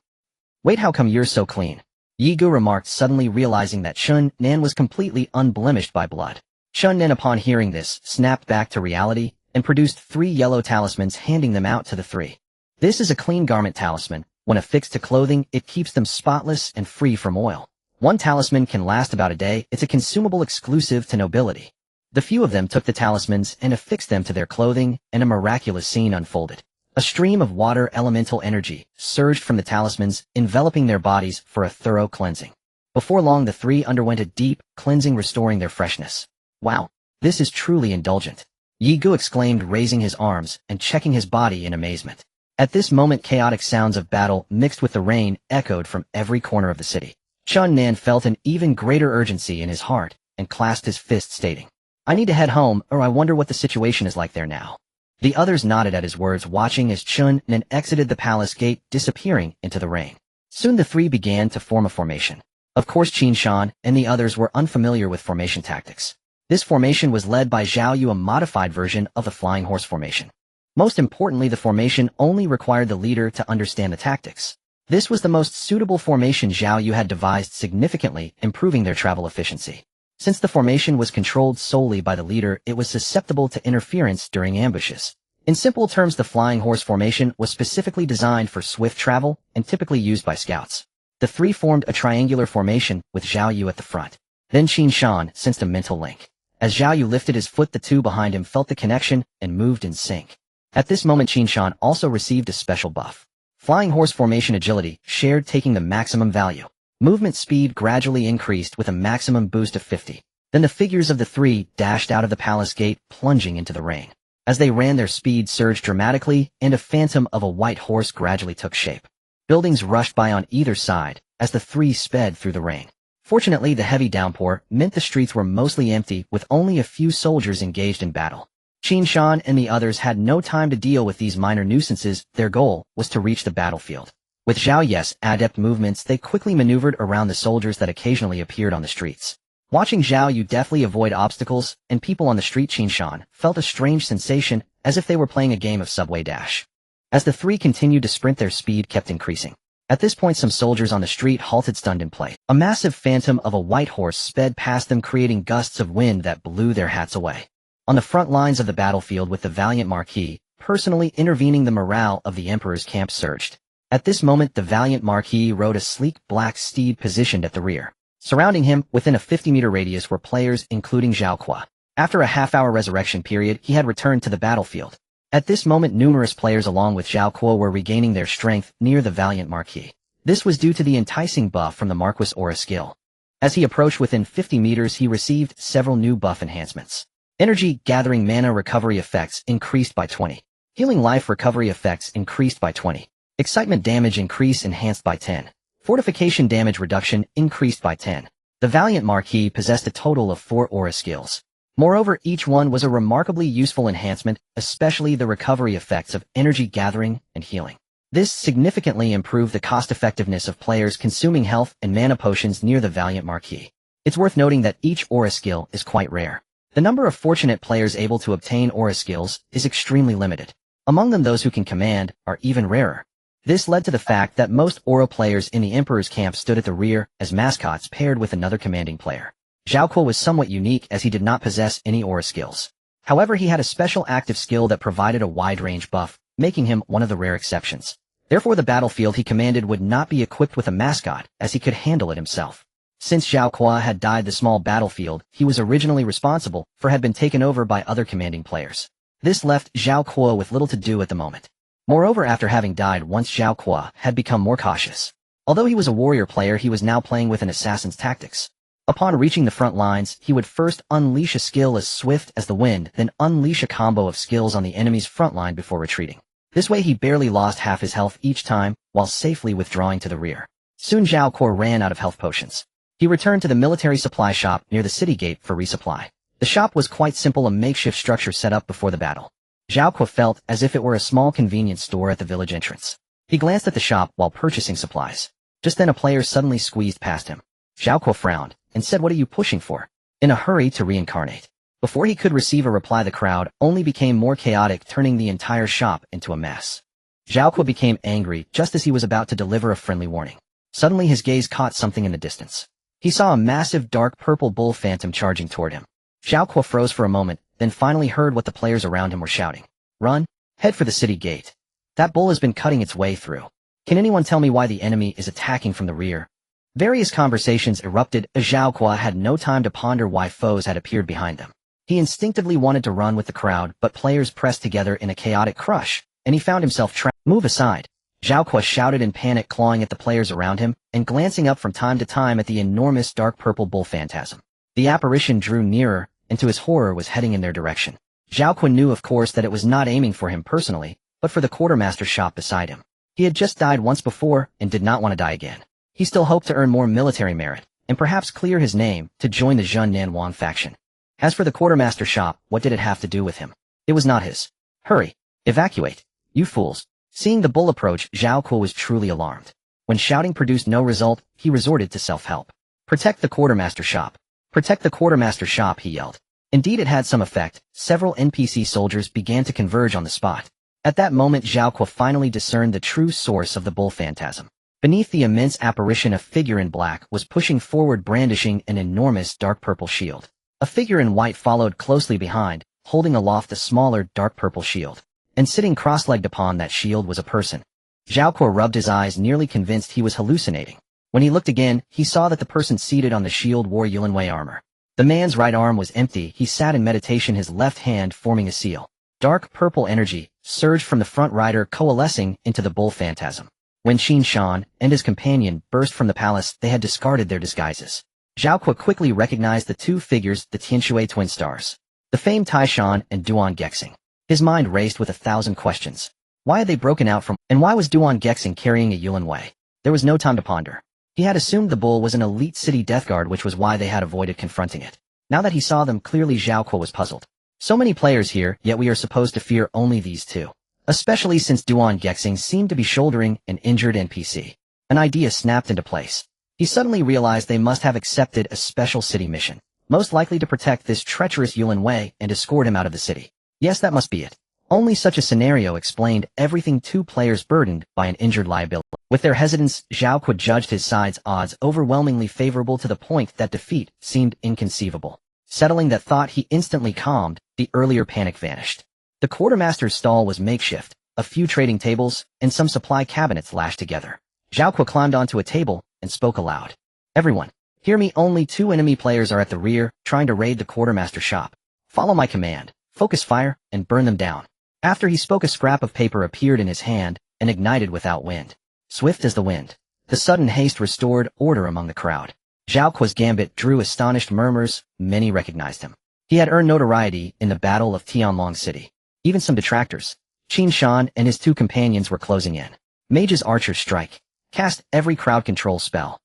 "Wait, how come you're so clean?" Yi Ge remarked, suddenly realizing that Chun Nen was completely unblemished by blood. Chun Nen, upon hearing this, snapped back to reality, and produced 3 yellow talismans, handing them out to the three. "This is a clean garment talisman. When affixed to clothing, it keeps them spotless and free from oil. One talisman can last about a day. It's a consumable exclusive to nobility." The few of them took the talismans and affixed them to their clothing, and a miraculous scene unfolded. A stream of water elemental energy surged from the talismans, enveloping their bodies for a thorough cleansing. Before long the three underwent a deep cleansing, restoring their freshness. "Wow, this is truly indulgent," Yi Ge exclaimed, raising his arms and checking his body in amazement. At this moment chaotic sounds of battle mixed with the rain echoed from every corner of the city. Chun Nan felt an even greater urgency in his heart and clasped his fist, stating, "I need to head home, or I wonder what the situation is like there now." The others nodded at his words, watching as Chun Nan exited the palace gate, disappearing into the rain. Soon the three began to form a formation. Of course Qin Shan and the others were unfamiliar with formation tactics. This formation was led by Zhao Yu, a modified version of the flying horse formation. Most importantly, the formation only required the leader to understand the tactics. This was the most suitable formation Zhao Yu had devised, significantly improving their travel efficiency. Since the formation was controlled solely by the leader, it was susceptible to interference during ambushes. In simple terms, the flying horse formation was specifically designed for swift travel and typically used by scouts. The three formed a triangular formation with Zhao Yu at the front. Then Qin Shan sensed a mental link. As Zhao Yu lifted his foot, the two behind him felt the connection and moved in sync. At this moment Qin Shan also received a special buff. Flying horse formation agility shared, taking the maximum value. Movement speed gradually increased with a maximum boost of 50. Then the figures of the three dashed out of the palace gate, plunging into the rain. As they ran, their speed surged dramatically, and a phantom of a white horse gradually took shape. Buildings rushed by on either side as the three sped through the rain. Fortunately, the heavy downpour meant the streets were mostly empty with only a few soldiers engaged in battle. Qin Shan and the others had no time to deal with these minor nuisances. Their goal was to reach the battlefield. With Zhao Ye's adept movements, they quickly maneuvered around the soldiers that occasionally appeared on the streets. Watching Zhao Yu deftly avoid obstacles and people on the street, Qin Shan felt a strange sensation as if they were playing a game of Subway Dash. As the three continued to sprint, their speed kept increasing. At this point, some soldiers on the street halted stunned in place. A massive phantom of a white horse sped past them, creating gusts of wind that blew their hats away. On the front lines of the battlefield, with the valiant Marquis personally intervening, the morale of the Emperor's camp surged. At this moment, the valiant Marquis rode a sleek black steed positioned at the rear. Surrounding him, within a 50-meter radius, were players including Zhao Kuo. After a half-hour resurrection period, he had returned to the battlefield. At this moment, numerous players along with Zhao Kuo were regaining their strength near the valiant Marquis. This was due to the enticing buff from the Marquis aura skill. As he approached within 50 meters, he received several new buff enhancements. Energy gathering mana recovery effects increased by 20. Healing life recovery effects increased by 20. Excitement damage increase enhanced by 10. Fortification damage reduction increased by 10. The valiant Marquis possessed a total of 4 aura skills. Moreover, each one was a remarkably useful enhancement, especially the recovery effects of energy gathering and healing. This significantly improved the cost-effectiveness of players consuming health and mana potions near the valiant Marquis. It's worth noting that each aura skill is quite rare. The number of fortunate players able to obtain aura skills is extremely limited. Among them, those who can command are even rarer. This led to the fact that most aura players in the Emperor's camp stood at the rear as mascots paired with another commanding player. Zhao Kuo was somewhat unique as he did not possess any aura skills. However, he had a special active skill that provided a wide-range buff, making him one of the rare exceptions. Therefore, the battlefield he commanded would not be equipped with a mascot, as he could handle it himself. Since Zhao Kuo had died, the small battlefield he was originally responsible for had been taken over by other commanding players. This left Zhao Kuo with little to do at the moment. Moreover, after having died once, Zhao Kuo had become more cautious. Although he was a warrior player, he was now playing with an assassin's tactics. Upon reaching the front lines, he would first unleash a skill as swift as the wind, then unleash a combo of skills on the enemy's front line before retreating. This way he barely lost half his health each time, while safely withdrawing to the rear. Soon Zhao Kuo ran out of health potions. He returned to the military supply shop near the city gate for resupply. The shop was quite simple, a makeshift structure set up before the battle. Zhao Kuo felt as if it were a small convenience store at the village entrance. He glanced at the shop while purchasing supplies. Just then a player suddenly squeezed past him. Zhao Kuo frowned and said, "What are you pushing for?" In a hurry to reincarnate. Before he could receive a reply, the crowd only became more chaotic, turning the entire shop into a mess. Zhao Kuo became angry just as he was about to deliver a friendly warning. Suddenly his gaze caught something in the distance. He saw a massive dark purple bull phantom charging toward him. Zhao Kuo froze for a moment, then finally heard what the players around him were shouting. "Run! Head for the city gate. That bull has been cutting its way through. Can anyone tell me why the enemy is attacking from the rear?" Various conversations erupted as Zhao Kuo had no time to ponder why foes had appeared behind them. He instinctively wanted to run with the crowd, but players pressed together in a chaotic crush, and he found himself trapped. "Move aside!" Zhao Kuo shouted in panic, clawing at the players around him and glancing up from time to time at the enormous dark purple bull phantasm. The apparition drew nearer, and to his horror was heading in their direction. Zhao Kuo knew, of course, that it was not aiming for him personally, but for the quartermaster shop beside him. He had just died once before and did not want to die again. He still hoped to earn more military merit, and perhaps clear his name to join the Zhun Nanwang faction. As for the quartermaster shop, what did it have to do with him? It was not his. "Hurry! Evacuate! You fools!" Seeing the bull approach, Zhao Kuo was truly alarmed. When shouting produced no result, he resorted to self-help. "Protect the quartermaster shop! Protect the quartermaster shop!" he yelled. Indeed, it had some effect. Several NPC soldiers began to converge on the spot. At that moment, Zhao Kuo finally discerned the true source of the bull phantasm. Beneath the immense apparition, a figure in black was pushing forward, brandishing an enormous dark purple shield. A figure in white followed closely behind, holding aloft a smaller dark purple shield. And sitting cross-legged upon that shield was a person. Zhao Kuo rubbed his eyes, nearly convinced he was hallucinating. When he looked again, he saw that the person seated on the shield wore Yuanwei armor. The man's right arm was empty. He sat in meditation, his left hand forming a seal. Dark purple energy surged from the front rider, coalescing into the bull phantasm. When Qin Shan and his companion burst from the palace, they had discarded their disguises. Zhao Kuo quickly recognized the two figures, the Tianshui twin stars, the famed Tai Shan and Duan Gexing. His mind raced with 1,000 questions. Why had they broken out from, and why was Duan Gexing carrying a Yulin Wei? There was no time to ponder. He had assumed the bull was an elite city death guard, which was why they had avoided confronting it. Now that he saw them clearly, Zhao Kuo was puzzled. So many players here, yet we are supposed to fear only these two. Especially since Duan Gexing seemed to be shouldering an injured NPC. An idea snapped into place. He suddenly realized they must have accepted a special city mission, most likely to protect this treacherous Yulin Wei and escort him out of the city. Yes, that must be it. Only such a scenario explained everything. Two players burdened by an injured liability. With their hesitance, Zhao Kuo judged his side's odds overwhelmingly favorable to the point that defeat seemed inconceivable. Settling that thought, he instantly calmed. The earlier panic vanished. The quartermaster's stall was makeshift, a few trading tables, and some supply cabinets lashed together. Zhao Kuo climbed onto a table and spoke aloud. Everyone, hear me, only two enemy players are at the rear, trying to raid the quartermaster's shop. Follow my command, focus fire, and burn them down. After he spoke, a scrap of paper appeared in his hand and ignited without wind. Swift as the wind, the sudden haste restored order among the crowd. Zhao Kuo's gambit drew astonished murmurs. Many recognized him. He had earned notoriety in the Battle of Tianlong City. Even some detractors. Qin Shan and his two companions were closing in. Mage's archers strike. Cast every crowd control spell.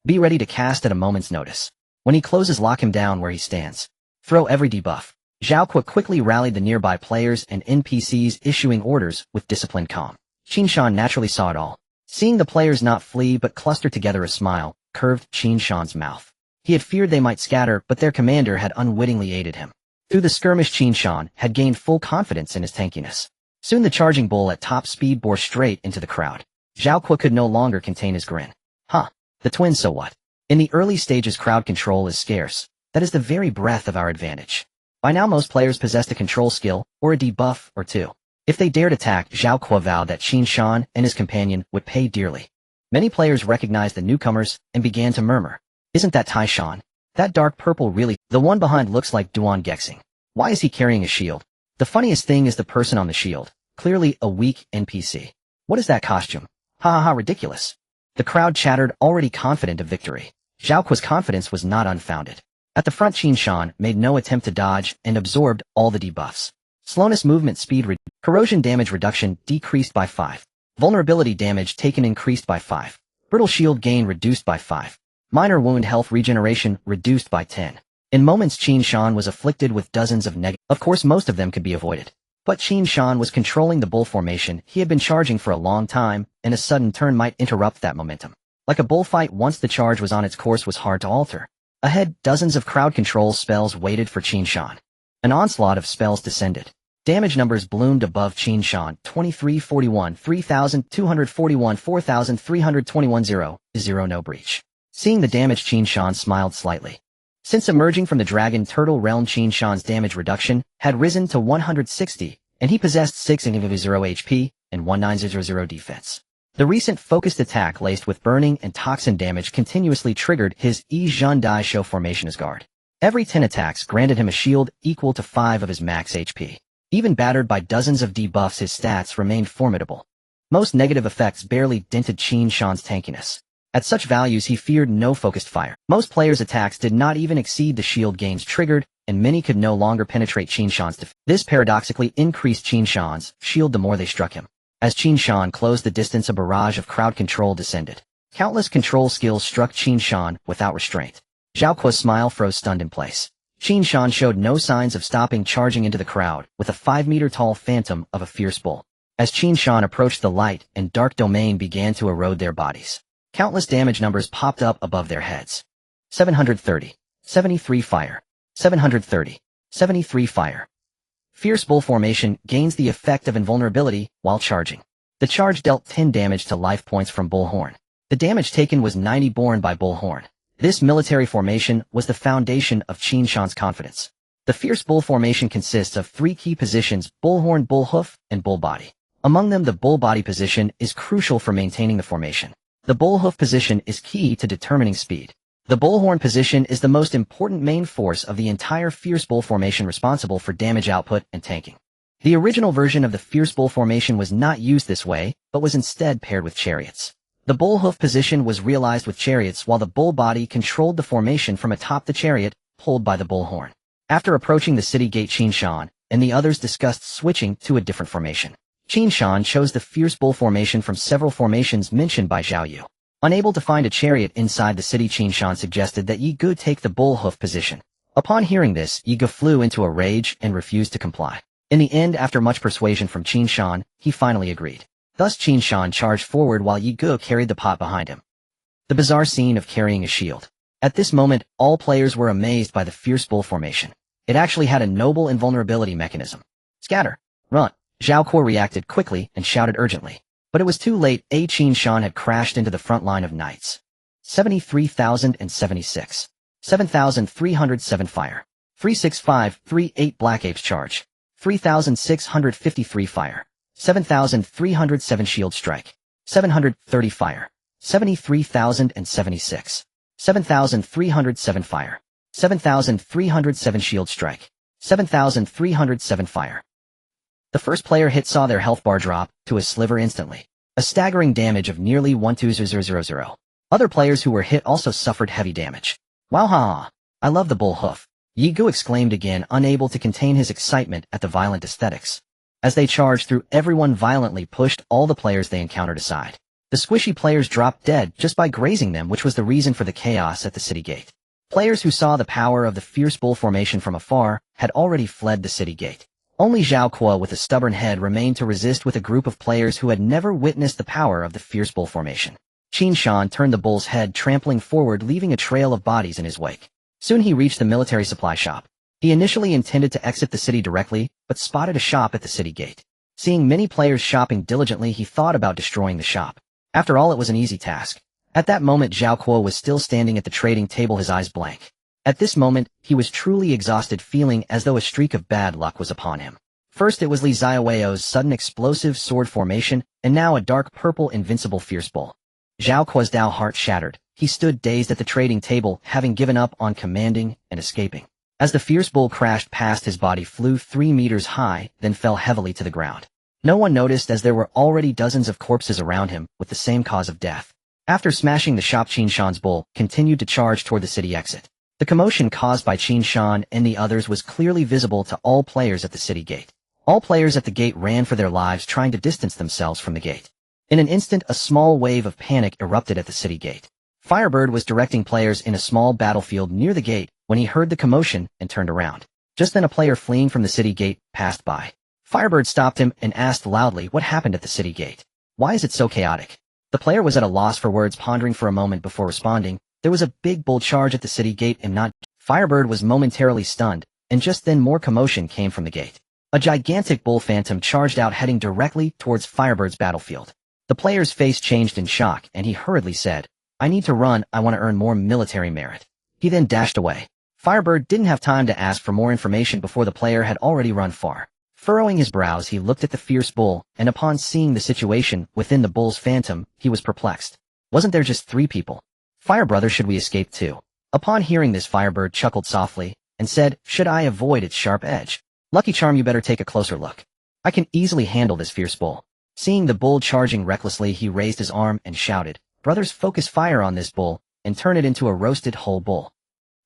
Be ready to cast at a moment's notice. When he closes, lock him down where he stands. Throw every debuff. Zhao Kuo quickly rallied the nearby players and NPCs, issuing orders with disciplined calm. Qin Shan naturally saw it all. Seeing the players not flee but cluster together, a smile curved Qin Shan's mouth. He had feared they might scatter, but their commander had unwittingly aided him. Through the skirmish, Qin Shan had gained full confidence in his tankiness. Soon the charging bull at top speed bore straight into the crowd. Zhao Kuo could no longer contain his grin. Huh. The twins, so what? In the early stages, crowd control is scarce. That is the very breath of our advantage. By now most players possessed a control skill, or a debuff, or two. If they dared attack, Zhao Kuo vowed that Qin Shan and his companion would pay dearly. Many players recognized the newcomers and began to murmur. Isn't that Tai Shan? That dark purple really? The one behind looks like Duan Gexing. Why is he carrying a shield? The funniest thing is the person on the shield. Clearly a weak NPC. What is that costume? Ha ha ha, ridiculous. The crowd chattered, already confident of victory. Zhao Kuo's confidence was not unfounded. At the front, Qin Shan made no attempt to dodge and absorbed all the debuffs. Slowness, movement speed, corrosion damage reduction decreased by 5. Vulnerability damage taken increased by 5. Brittle shield gain reduced by 5. Minor wound health regeneration reduced by 10. In moments, Qin Shan was afflicted with dozens of Of course, most of them could be avoided. But Qin Shan was controlling the bull formation. He had been charging for a long time, and a sudden turn might interrupt that momentum. Like a bullfight, once the charge was on, its course was hard to alter. Ahead, dozens of crowd control spells waited for Qin Shan. An onslaught of spells descended. Damage numbers bloomed above Qin Shan: 2341, 3241, 4321, 0, no breach. Seeing the damage, Qin Shan smiled slightly. Since emerging from the Dragon Turtle realm, Qin Shan's damage reduction had risen to 160, and he possessed 600 HP and 1900 defense. The recent focused attack laced with burning and toxin damage continuously triggered his Yi Zhun Dai Shou formation as guard. Every 10 attacks granted him a shield equal to 5 of his max HP. Even battered by dozens of debuffs, his stats remained formidable. Most negative effects barely dented Qin Shan's tankiness. At such values, he feared no focused fire. Most players' attacks did not even exceed the shield gains triggered, and many could no longer penetrate Qin Shan's defense. This paradoxically increased Qin Shan's shield the more they struck him. As Qin Shan closed the distance, a barrage of crowd control descended. Countless control skills struck Qin Shan without restraint. Zhao Kuo's smile froze stunned in place. Qin Shan showed no signs of stopping, charging into the crowd with a 5-meter-tall phantom of a fierce bull. As Qin Shan approached, the light and dark domain began to erode their bodies. Countless damage numbers popped up above their heads. 730. 73 fire. 730. 73 fire. Fierce bull formation gains the effect of invulnerability while charging. The charge dealt 10 damage to life points from Bullhorn. The damage taken was 90 borne by Bullhorn. This military formation was the foundation of Qin Shan's confidence. The fierce bull formation consists of 3 key positions: Bullhorn, Bullhoof, and Bullbody. Among them, the Bullbody position is crucial for maintaining the formation. The Bullhoof position is key to determining speed. The Bullhorn position is the most important main force of the entire Fierce Bull formation, responsible for damage output and tanking. The original version of the Fierce Bull formation was not used this way, but was instead paired with chariots. The Bullhoof position was realized with chariots, while the Bullbody controlled the formation from atop the chariot, pulled by the Bullhorn. After approaching the city gate, Qin Shan and the others discussed switching to a different formation. Qin Shan chose the fierce bull formation from several formations mentioned by Zhao Yu. Unable to find a chariot inside the city, Qin Shan suggested that Yi Gu take the bull hoof position. Upon hearing this, Yi Gu flew into a rage and refused to comply. In the end, after much persuasion from Qin Shan, he finally agreed. Thus Qin Shan charged forward while Yi Gu carried the pot behind him. The bizarre scene of carrying a shield. At this moment, all players were amazed by the fierce bull formation. It actually had a noble invulnerability mechanism. Scatter! Run! Zhao Kuo reacted quickly and shouted urgently. But it was too late. Qin Shan had crashed into the front line of knights. 73,076. 7,307 fire. 36538 Black Apes charge. 3,653 fire. 7,307 shield strike. 730 fire. 73,076. 7,307 fire. 7,307 shield strike. 7,307 fire. The first player hit saw their health bar drop to a sliver instantly. A staggering damage of nearly 120,000. Other players who were hit also suffered heavy damage. Wow, ha! I love the bull hoof. Yi Gu exclaimed again, unable to contain his excitement at the violent aesthetics. As they charged through, everyone violently pushed all the players they encountered aside. The squishy players dropped dead just by grazing them, which was the reason for the chaos at the city gate. Players who saw the power of the fierce bull formation from afar had already fled the city gate. Only Zhao Kuo with a stubborn head remained to resist with a group of players who had never witnessed the power of the fierce bull formation. Qin Shan turned the bull's head, trampling forward, leaving a trail of bodies in his wake. Soon he reached the military supply shop. He initially intended to exit the city directly, but spotted a shop at the city gate. Seeing many players shopping diligently, he thought about destroying the shop. After all, it was an easy task. At that moment, Zhao Kuo was still standing at the trading table, his eyes blank. At this moment, he was truly exhausted, feeling as though a streak of bad luck was upon him. First it was Li Xiaoweo's sudden explosive sword formation, and now a dark purple invincible fierce bull. Zhao Kuo's heart shattered. He stood dazed at the trading table, having given up on commanding and escaping. As the fierce bull crashed past, his body flew 3 meters high, then fell heavily to the ground. No one noticed, as there were already dozens of corpses around him with the same cause of death. After smashing the shop, Qin Shan's bull continued to charge toward the city exit. The commotion caused by Qin Shan and the others was clearly visible to all players at the city gate. All players at the gate ran for their lives, trying to distance themselves from the gate. In an instant, a small wave of panic erupted at the city gate. Firebird was directing players in a small battlefield near the gate when he heard the commotion and turned around. Just then a player fleeing from the city gate passed by. Firebird stopped him and asked loudly what happened at the city gate. Why is it so chaotic? The player was at a loss for words, pondering for a moment before responding. There was a big bull charge at the city gate and not. Firebird was momentarily stunned, and just then more commotion came from the gate. A gigantic bull phantom charged out, heading directly towards Firebird's battlefield. The player's face changed in shock, and he hurriedly said, "I need to run, I want to earn more military merit." He then dashed away. Firebird didn't have time to ask for more information before the player had already run far. Furrowing his brows, he looked at the fierce bull, and upon seeing the situation within the bull's phantom, he was perplexed. Wasn't there just 3 people? Firebrother, should we escape too? Upon hearing this, Firebird chuckled softly and said, "Should I avoid its sharp edge? Lucky Charm, you better take a closer look. I can easily handle this fierce bull." Seeing the bull charging recklessly, he raised his arm and shouted, "Brothers, focus fire on this bull and turn it into a roasted whole bull."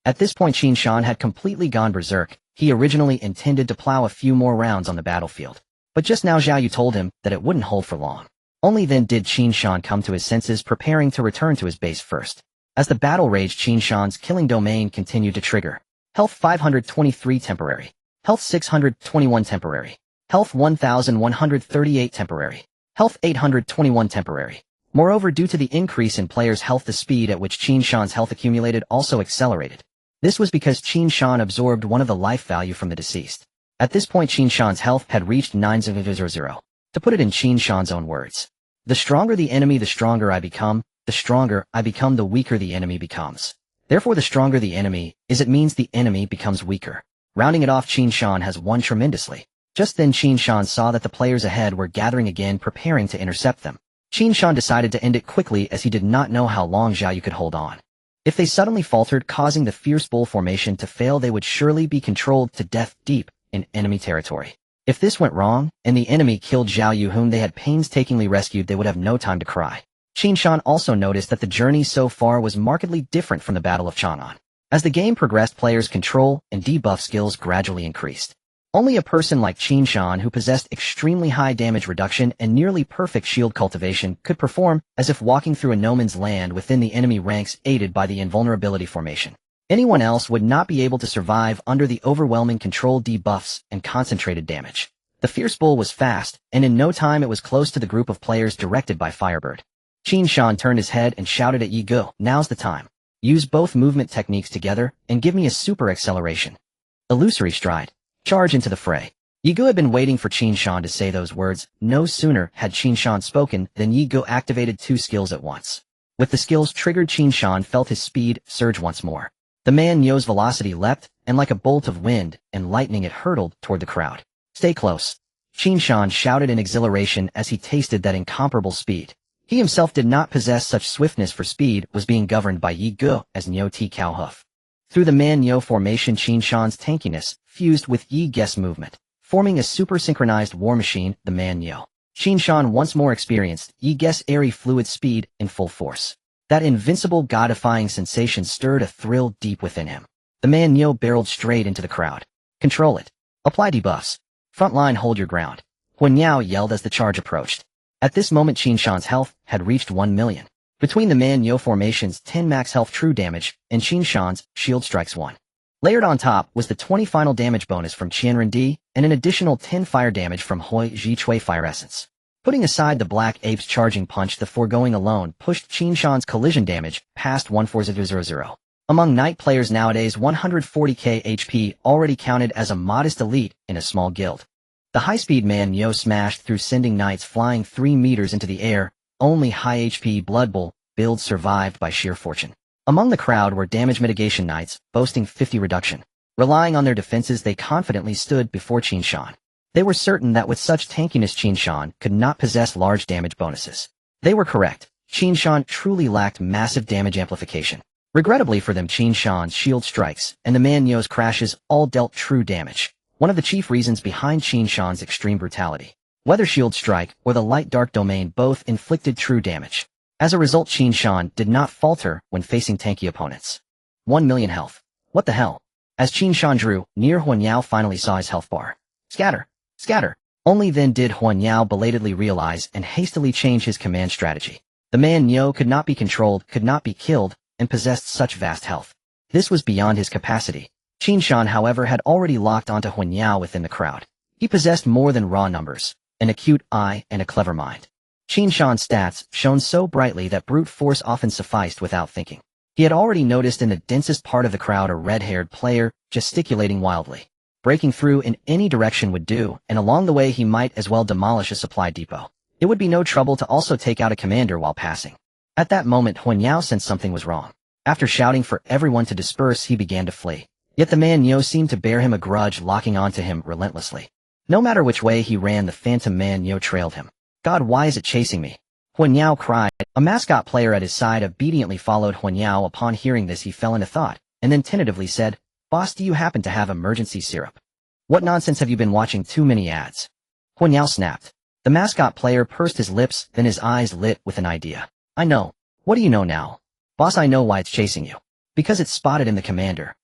At this point, Qin Shan had completely gone berserk. He originally intended to plow a few more rounds on the battlefield. But just now Zhao Yu told him that it wouldn't hold for long. Only then did Qin Shan come to his senses, preparing to return to his base first. As the battle raged, Qin Shan's killing domain continued to trigger. Health 523 temporary. Health 621 temporary. Health 1138 temporary. Health 821 temporary. Moreover, due to the increase in players' health, the speed at which Qin Shan's health accumulated also accelerated. This was because Qin Shan absorbed one of the life value from the deceased. At this point, Qin Shan's health had reached 9,000. To put it in Qin Shan's own words, "The stronger the enemy, the stronger I become. The stronger I become, the weaker the enemy becomes. Therefore, the stronger the enemy is, it means the enemy becomes weaker." Rounding it off, Qin Shan has won tremendously. Just then Qin Shan saw that the players ahead were gathering again, preparing to intercept them. Qin Shan decided to end it quickly, as he did not know how long Zhao Yu could hold on. If they suddenly faltered, causing the fierce bull formation to fail, they would surely be controlled to death deep in enemy territory. If this went wrong, and the enemy killed Zhao Yu, whom they had painstakingly rescued, they would have no time to cry. Qin Shan also noticed that the journey so far was markedly different from the Battle of Chang'an. As the game progressed, players' control and debuff skills gradually increased. Only a person like Qin Shan, who possessed extremely high damage reduction and nearly perfect shield cultivation, could perform as if walking through a no man's land within the enemy ranks aided by the invulnerability formation. Anyone else would not be able to survive under the overwhelming control debuffs and concentrated damage. The fierce bull was fast, and in no time it was close to the group of players directed by Firebird. Qin Shan turned his head and shouted at Yi Ge, "Now's the time. Use both movement techniques together and give me a super acceleration. Illusory stride. Charge into the fray." Yi Ge had been waiting for Qin Shan to say those words. No sooner had Qin Shan spoken than Yi Ge activated two skills at once. With the skills triggered, Qin Shan felt his speed surge once more. The man Yo's velocity leapt, and like a bolt of wind and lightning it hurtled toward the crowd. "Stay close." Qin Shan shouted in exhilaration as he tasted that incomparable speed. He himself did not possess such swiftness, for speed was being governed by Yi Ge as Nyo Ti Cow Hoof. Through the Man-Yo formation, Qin Shan's tankiness fused with Yi Ge's movement, forming a super-synchronized war machine, the Man-Yo. Qin Shan once more experienced Yi Ge's airy fluid speed in full force. That invincible, god-defying sensation stirred a thrill deep within him. The Man-Yo barreled straight into the crowd. "Control it. Apply debuffs. Frontline, hold your ground," Huan Yao yelled as the charge approached. At this moment, Qin Shan's health had reached 1 million. Between the Man-Yo formation's 10 max health true damage and Qin Shan's shield strikes 1. Layered on top was the 20 final damage bonus from Qianren Di and an additional 10 fire damage from Hui Ji Chui Fire Essence. Putting aside the Black Ape's charging punch, the foregoing alone pushed Qin Shan's collision damage past 14000. Among Knight players nowadays, 140k HP already counted as a modest elite in a small guild. The high-speed Man-Yo smashed through, sending Knights flying 3 meters into the air. Only high HP Blood Bowl builds survived by sheer fortune. Among the crowd were damage mitigation Knights, boasting 50 reduction. Relying on their defenses, they confidently stood before Qin Shan. They were certain that with such tankiness, Qin Shan could not possess large damage bonuses. They were correct. Qin Shan truly lacked massive damage amplification. Regrettably for them, Qin Shan's shield strikes and the Man-Yo's crashes all dealt true damage, one of the chief reasons behind Qin Shan's extreme brutality. Whether shield strike or the light dark domain both inflicted true damage. As a result, Qin Shan did not falter when facing tanky opponents. 1 million health. What the hell? As Qin Shan drew near, Huan Yao finally saw his health bar. Scatter! Scatter! Only then did Huan Yao belatedly realize and hastily change his command strategy. The Man-Yo could not be controlled, could not be killed, and possessed such vast health. This was beyond his capacity. Qin Shan, however, had already locked onto Huan Yao within the crowd. He possessed more than raw numbers, an acute eye, and a clever mind. Qin Shan's stats shone so brightly that brute force often sufficed without thinking. He had already noticed in the densest part of the crowd a red-haired player gesticulating wildly. Breaking through in any direction would do, and along the way he might as well demolish a supply depot. It would be no trouble to also take out a commander while passing. At that moment, Huan Yao sensed something was wrong. After shouting for everyone to disperse, he began to flee. Yet the Man-Yo seemed to bear him a grudge, locking onto him relentlessly. No matter which way he ran, the phantom Man-Yo trailed him. "God, why is it chasing me?" Huan Yao cried. A mascot player at his side obediently followed Huan Yao. Upon hearing this, he fell into thought, and then tentatively said, "Boss, do you happen to have emergency syrup? What nonsense, have you been watching too many ads?" Huan Yao snapped. The mascot player pursed his lips, then his eyes lit with an idea. "I know. What do you know now?" "Boss, I know why it's chasing you. Because it's spotted in the commander."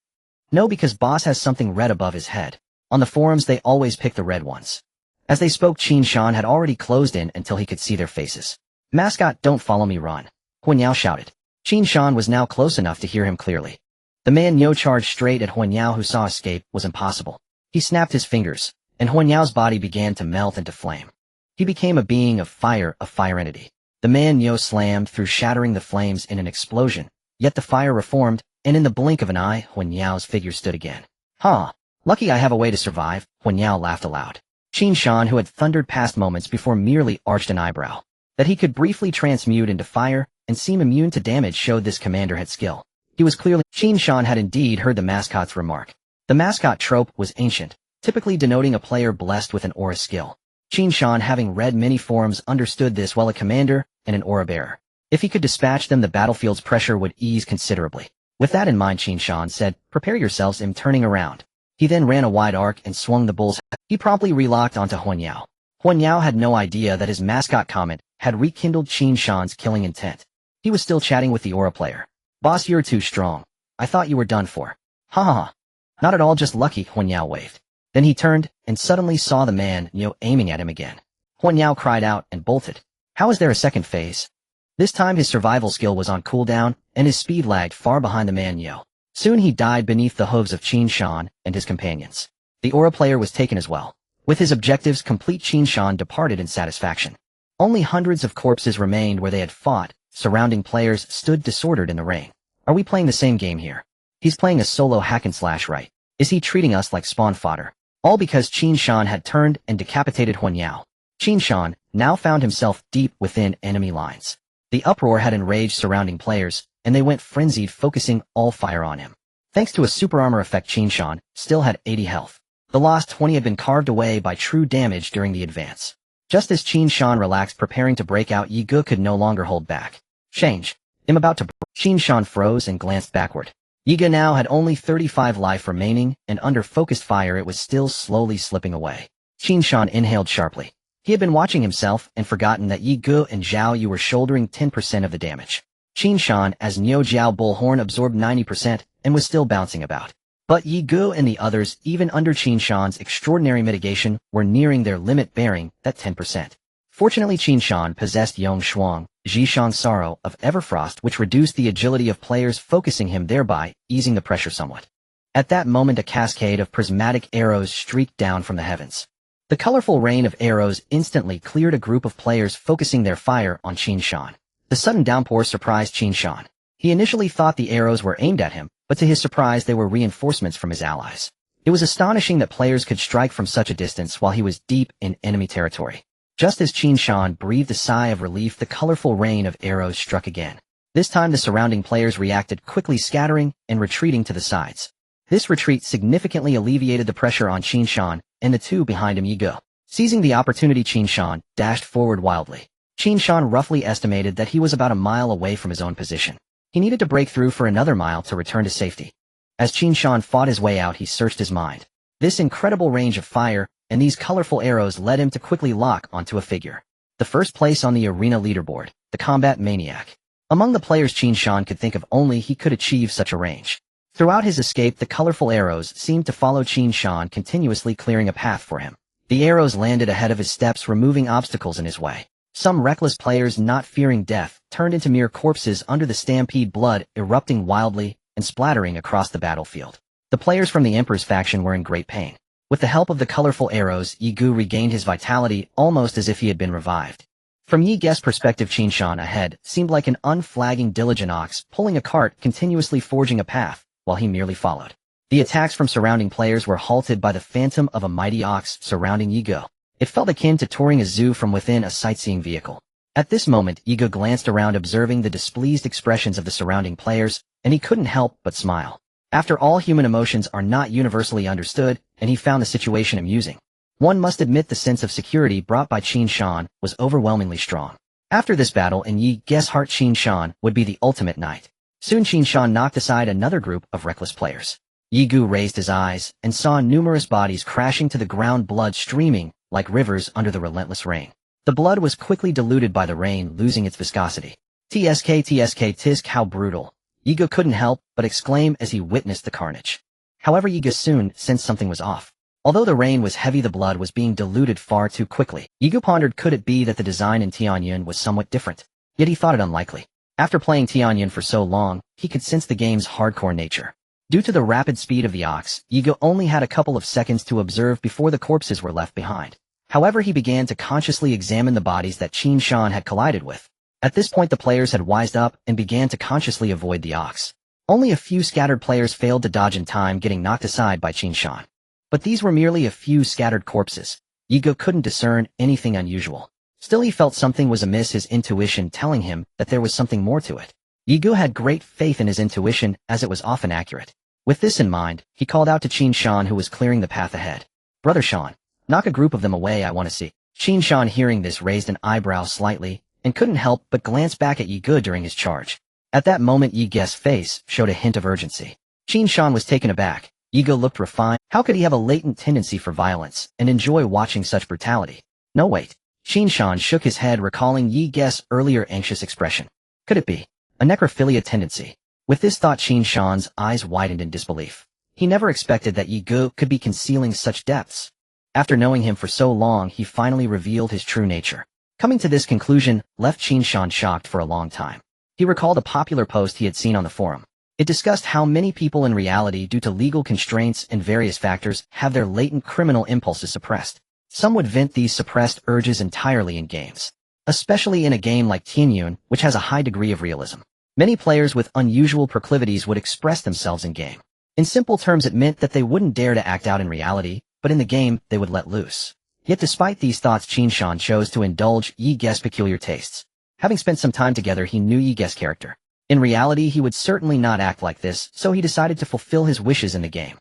"No, because boss has something red above his head. On the forums they always pick the red ones." As they spoke, Qin Shan had already closed in until he could see their faces. "Mascot, don't follow me, run," Huan Yao shouted. Qin Shan was now close enough to hear him clearly. The Man-Yo charged straight at Huan Yao, who saw escape was impossible. He snapped his fingers, and Huan Yao's body began to melt into flame. He became a being of fire, a fire entity. The Man-Yo slammed through, shattering the flames in an explosion, yet the fire reformed, and in the blink of an eye, Huan Yao's figure stood again. "Huh. Lucky I have a way to survive," Huan Yao laughed aloud. Qin Shan, who had thundered past moments before, merely arched an eyebrow. That he could briefly transmute into fire and seem immune to damage showed this commander had skill. He was clearly— Qin Shan had indeed heard the mascot's remark. The mascot trope was ancient, typically denoting a player blessed with an aura skill. Qin Shan, having read many forums, understood this well. A commander and an aura bearer. If he could dispatch them, the battlefield's pressure would ease considerably. With that in mind, Qin Shan said, "Prepare yourselves," and turning around. He then ran a wide arc and swung the bull's head. He promptly relocked onto Huan Yao. Huan Yao had no idea that his mascot comment had rekindled Qin Shan's killing intent. He was still chatting with the aura player. "Boss, you're too strong. I thought you were done for." "Ha ha ha. Not at all, just lucky," Huan Yao waved. Then he turned and suddenly saw the man aiming at him again. Huan Yao cried out and bolted. How is there a second phase? This time his survival skill was on cooldown, and his speed lagged far behind the man Yo. Soon he died beneath the hooves of Qin Shan and his companions. The aura player was taken as well. With his objectives complete, Qin Shan departed in satisfaction. Only hundreds of corpses remained where they had fought. Surrounding players stood disordered in the rain. Are we playing the same game here? He's playing a solo hack and slash, right? Is he treating us like spawn fodder? All because Qin Shan had turned and decapitated Huan Yao. Qin Shan now found himself deep within enemy lines. The uproar had enraged surrounding players, and they went frenzied, focusing all fire on him. Thanks to a super armor effect, Qin Shan still had 80 health. The lost 20 had been carved away by true damage during the advance. Just as Qin Shan relaxed, preparing to break out, Yi Ge could no longer hold back. Change. I'm about to. Qin Shan froze and glanced backward. Yi Ge now had only 35 life remaining, and under focused fire it was still slowly slipping away. Qin Shan inhaled sharply. He had been watching himself and forgotten that Yi Ge and Zhao Yu were shouldering 10% of the damage. Qin Shan, as Niu Jiao Bullhorn, absorbed 90% and was still bouncing about. But Yi Ge and the others, even under Qin Shan's extraordinary mitigation, were nearing their limit, bearing that 10%. Fortunately, Qin Shan possessed Yong Shuang, Zhishang Sorrow of Everfrost, which reduced the agility of players, focusing him, thereby easing the pressure somewhat. At that moment, a cascade of prismatic arrows streaked down from the heavens. The colorful rain of arrows instantly cleared a group of players, focusing their fire on Qin Shan. The sudden downpour surprised Qin Shan. He initially thought the arrows were aimed at him, but to his surprise they were reinforcements from his allies. It was astonishing that players could strike from such a distance while he was deep in enemy territory. Just as Qin Shan breathed a sigh of relief, the colorful rain of arrows struck again. This time the surrounding players reacted quickly, scattering and retreating to the sides. This retreat significantly alleviated the pressure on Qin Shan and the two behind him, Yi Ge. Seizing the opportunity, Qin Shan dashed forward wildly. Qin Shan roughly estimated that he was about a mile away from his own position. He needed to break through for another mile to return to safety. As Qin Shan fought his way out, he searched his mind. This incredible range of fire and these colorful arrows led him to quickly lock onto a figure. The first place on the arena leaderboard, the combat maniac. Among the players Qin Shan could think of, only he could achieve such a range. Throughout his escape, the colorful arrows seemed to follow Qin Shan, continuously clearing a path for him. The arrows landed ahead of his steps, removing obstacles in his way. Some reckless players, not fearing death, turned into mere corpses under the stampede, blood erupting wildly and splattering across the battlefield. The players from the Emperor's faction were in great pain. With the help of the colorful arrows, Yi Ge regained his vitality, almost as if he had been revived. From Yi Ge's perspective, Qin Shan ahead seemed like an unflagging, diligent ox pulling a cart, continuously forging a path, while he merely followed. The attacks from surrounding players were halted by the phantom of a mighty ox surrounding Yi Ge. It felt akin to touring a zoo from within a sightseeing vehicle. At this moment, Yi Ge glanced around, observing the displeased expressions of the surrounding players, and he couldn't help but smile. After all, human emotions are not universally understood, and he found the situation amusing. One must admit the sense of security brought by Qin Shan was overwhelmingly strong. After this battle, in Yi Ge's heart, Qin Shan would be the ultimate knight. Soon Qin Shan knocked aside another group of reckless players. Yi Ge raised his eyes and saw numerous bodies crashing to the ground, blood streaming like rivers under the relentless rain. The blood was quickly diluted by the rain, losing its viscosity. Tsk tisk, how brutal. Yi Ge couldn't help but exclaim as he witnessed the carnage. However, Yi Ge soon sensed something was off. Although the rain was heavy, the blood was being diluted far too quickly. Yi Ge pondered, could it be that the design in Tianyun was somewhat different? Yet he thought it unlikely. After playing Tianyun for so long, he could sense the game's hardcore nature. Due to the rapid speed of the ox, Yi Ge only had a couple of seconds to observe before the corpses were left behind. However, he began to consciously examine the bodies that Qin Shan had collided with. At this point, the players had wised up and began to consciously avoid the ox. Only a few scattered players failed to dodge in time, getting knocked aside by Qin Shan. But these were merely a few scattered corpses. Yi Ge couldn't discern anything unusual. Still, he felt something was amiss, his intuition telling him that there was something more to it. Yi Ge had great faith in his intuition, as it was often accurate. With this in mind, he called out to Qin Shan, who was clearing the path ahead. Brother Shan, knock a group of them away, I want to see. Qin Shan, hearing this, raised an eyebrow slightly, and couldn't help but glance back at Yi Ge during his charge. At that moment, Yi Ge's face showed a hint of urgency. Qin Shan was taken aback. Yi Ge looked refined. How could he have a latent tendency for violence and enjoy watching such brutality? No, wait. Qin Shan shook his head, recalling Yi Ge's earlier anxious expression. Could it be a necrophilia tendency? With this thought, Qin Shan's eyes widened in disbelief. He never expected that Yi Ge could be concealing such depths. After knowing him for so long, he finally revealed his true nature. Coming to this conclusion left Qin Shan shocked for a long time. He recalled a popular post he had seen on the forum. It discussed how many people in reality, due to legal constraints and various factors, have their latent criminal impulses suppressed. Some would vent these suppressed urges entirely in games, especially in a game like Tianyun, which has a high degree of realism. Many players with unusual proclivities would express themselves in game. In simple terms, it meant that they wouldn't dare to act out in reality, but in the game, they would let loose. Yet despite these thoughts, Qin Shan chose to indulge Yi Ge's peculiar tastes. Having spent some time together, he knew Yi Ge's character. In reality, he would certainly not act like this, so he decided to fulfill his wishes in the game.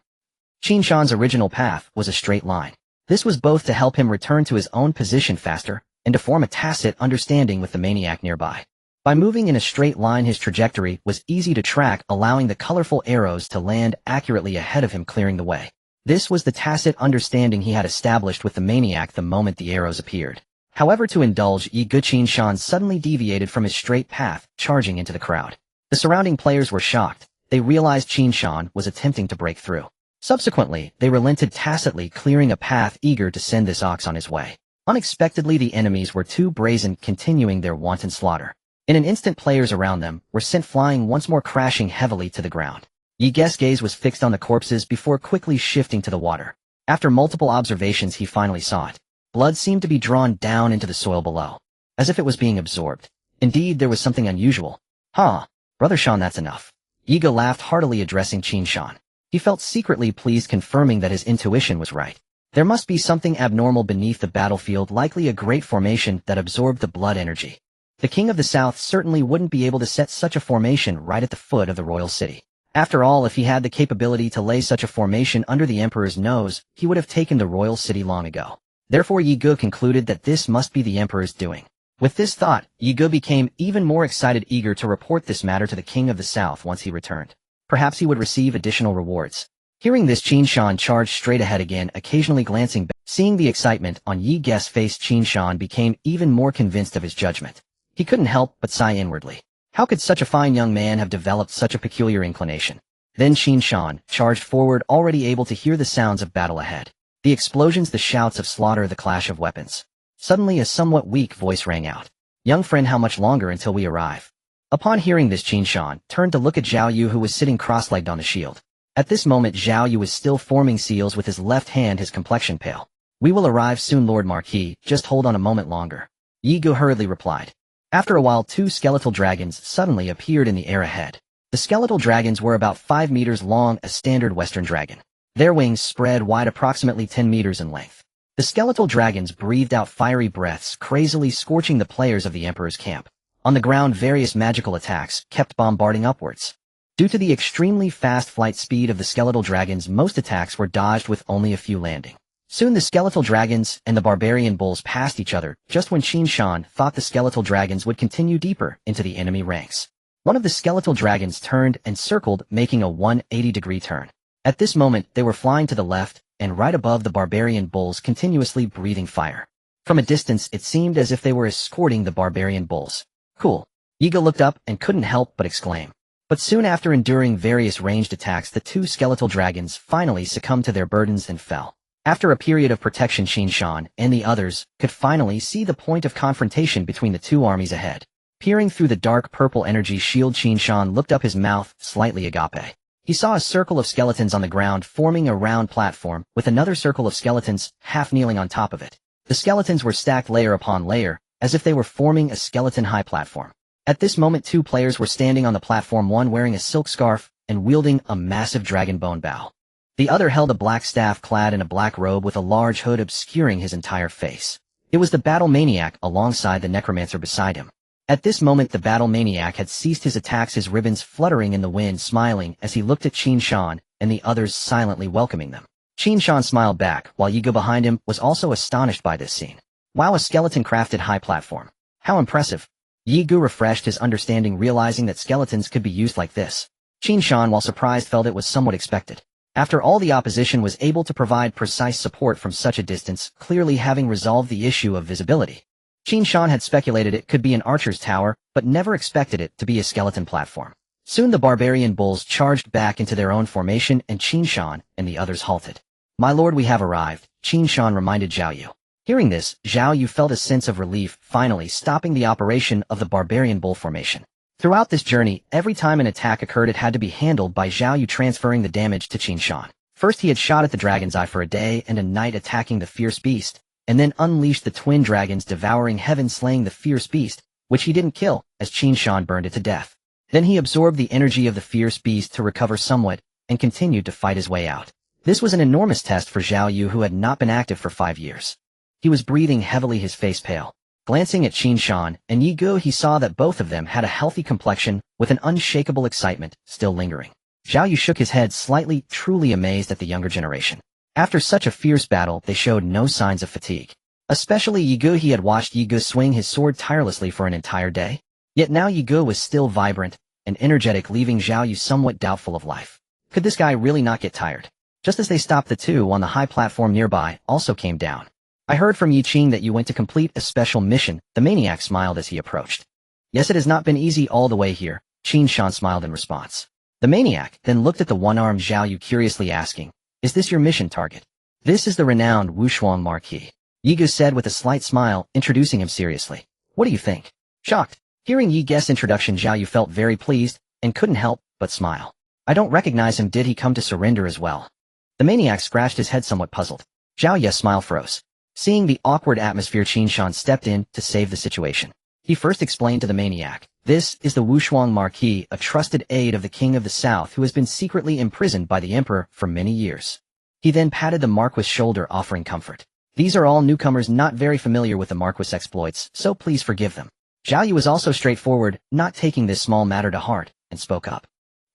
Qin Shan's original path was a straight line. This was both to help him return to his own position faster, and to form a tacit understanding with the maniac nearby. By moving in a straight line, his trajectory was easy to track, allowing the colorful arrows to land accurately ahead of him, clearing the way. This was the tacit understanding he had established with the maniac the moment the arrows appeared. However, to indulge Yi Ge, Qin Shan suddenly deviated from his straight path, charging into the crowd. The surrounding players were shocked. They realized Qin Shan was attempting to break through. Subsequently, they relented tacitly, clearing a path, eager to send this ox on his way. Unexpectedly, the enemies were too brazen, continuing their wanton slaughter. In an instant, players around them were sent flying, once more crashing heavily to the ground. Yi Ge's gaze was fixed on the corpses before quickly shifting to the water. After multiple observations, he finally saw it. Blood seemed to be drawn down into the soil below, as if it was being absorbed. Indeed, there was something unusual. Huh, Brother Shan, that's enough. Yi Ge laughed heartily, addressing Qin Shan. He felt secretly pleased, confirming that his intuition was right. There must be something abnormal beneath the battlefield, likely a great formation that absorbed the blood energy. The King of the South certainly wouldn't be able to set such a formation right at the foot of the royal city. After all, if he had the capability to lay such a formation under the emperor's nose, he would have taken the royal city long ago. Therefore, Yi Ge concluded that this must be the emperor's doing. With this thought, Yi Ge became even more excited, eager to report this matter to the King of the South once he returned. Perhaps he would receive additional rewards. Hearing this, Qin Shan charged straight ahead again, occasionally glancing back. Seeing the excitement on Yi Ge's face, Qin Shan became even more convinced of his judgment. He couldn't help but sigh inwardly. How could such a fine young man have developed such a peculiar inclination? Then Qin Shan charged forward, already able to hear the sounds of battle ahead. The explosions, the shouts of slaughter, the clash of weapons. Suddenly a somewhat weak voice rang out. "Young friend, how much longer until we arrive?" Upon hearing this, Qin Shan turned to look at Zhao Yu, who was sitting cross-legged on the shield. At this moment, Zhao Yu was still forming seals with his left hand, his complexion pale. "We will arrive soon, Lord Marquis, just hold on a moment longer," Yi Ge hurriedly replied. After a while, two skeletal dragons suddenly appeared in the air ahead. The skeletal dragons were about 5 meters long, a standard Western dragon. Their wings spread wide, approximately 10 meters in length. The skeletal dragons breathed out fiery breaths, crazily scorching the players of the Emperor's camp. On the ground, various magical attacks kept bombarding upwards. Due to the extremely fast flight speed of the skeletal dragons, most attacks were dodged with only a few landing. Soon the skeletal dragons and the barbarian bulls passed each other, just when Qin Shan thought the skeletal dragons would continue deeper into the enemy ranks. One of the skeletal dragons turned and circled, making a 180-degree turn. At this moment, they were flying to the left and right above the barbarian bulls, continuously breathing fire. From a distance, it seemed as if they were escorting the barbarian bulls. Cool. Yi Ge looked up and couldn't help but exclaim. But soon after enduring various ranged attacks, the two skeletal dragons finally succumbed to their burdens and fell. After a period of protection, Qin Shan and the others could finally see the point of confrontation between the two armies ahead. Peering through the dark purple energy shield, Qin Shan looked up, his mouth slightly agape. He saw a circle of skeletons on the ground, forming a round platform, with another circle of skeletons half kneeling on top of it. The skeletons were stacked layer upon layer, as if they were forming a skeleton-high platform. At this moment, two players were standing on the platform, one wearing a silk scarf and wielding a massive dragon bone bow. The other held a black staff, clad in a black robe with a large hood obscuring his entire face. It was the battle maniac alongside the necromancer beside him. At this moment, the battle maniac had ceased his attacks, his ribbons fluttering in the wind, smiling as he looked at Qin Shan and the others, silently welcoming them. Qin Shan smiled back, while Yi Ge behind him was also astonished by this scene. Wow, a skeleton-crafted high platform. How impressive. Yi Ge refreshed his understanding, realizing that skeletons could be used like this. Qin Shan, while surprised, felt it was somewhat expected. After all, the opposition was able to provide precise support from such a distance, clearly having resolved the issue of visibility. Qin Shan had speculated it could be an archer's tower, but never expected it to be a skeleton platform. Soon the barbarian bulls charged back into their own formation and Qin Shan and the others halted. "My lord, we have arrived," Qin Shan reminded Zhao Yu. Hearing this, Zhao Yu felt a sense of relief, finally stopping the operation of the barbarian bull formation. Throughout this journey, every time an attack occurred it had to be handled by Zhao Yu transferring the damage to Qin Shan. First he had shot at the dragon's eye for a day and a night attacking the fierce beast, and then unleashed the twin dragons devouring heaven slaying the fierce beast, which he didn't kill, as Qin Shan burned it to death. Then he absorbed the energy of the fierce beast to recover somewhat, and continued to fight his way out. This was an enormous test for Zhao Yu who had not been active for 5 years. He was breathing heavily, his face pale. Glancing at Qin Shan and Yi Ge, he saw that both of them had a healthy complexion with an unshakable excitement still lingering. Zhao Yu shook his head slightly, truly amazed at the younger generation. After such a fierce battle, they showed no signs of fatigue. Especially Yi Ge, he had watched Yi Ge swing his sword tirelessly for an entire day. Yet now Yi Ge was still vibrant and energetic, leaving Zhao Yu somewhat doubtful of life. Could this guy really not get tired? Just as they stopped, the two on the high platform nearby also came down. "I heard from Yi Qing that you went to complete a special mission," the maniac smiled as he approached. "Yes, it has not been easy all the way here," Qin Shan smiled in response. The maniac then looked at the one-armed Zhao Yu curiously asking, "Is this your mission target?" "This is the renowned Wushuang Marquis," Yi Ge said with a slight smile, introducing him seriously. "What do you think?" Shocked. Hearing Yi Ge's introduction, Zhao Yu felt very pleased and couldn't help but smile. "I don't recognize him. Did he come to surrender as well?" The maniac scratched his head somewhat puzzled. Zhao Yu's smile froze. Seeing the awkward atmosphere, Qin Shan stepped in to save the situation. He first explained to the maniac, "This is the Wushuang Marquis, a trusted aide of the King of the South who has been secretly imprisoned by the Emperor for many years." He then patted the Marquis' shoulder, offering comfort. "These are all newcomers not very familiar with the Marquis' exploits, so please forgive them." Zhao Yu was also straightforward, not taking this small matter to heart, and spoke up.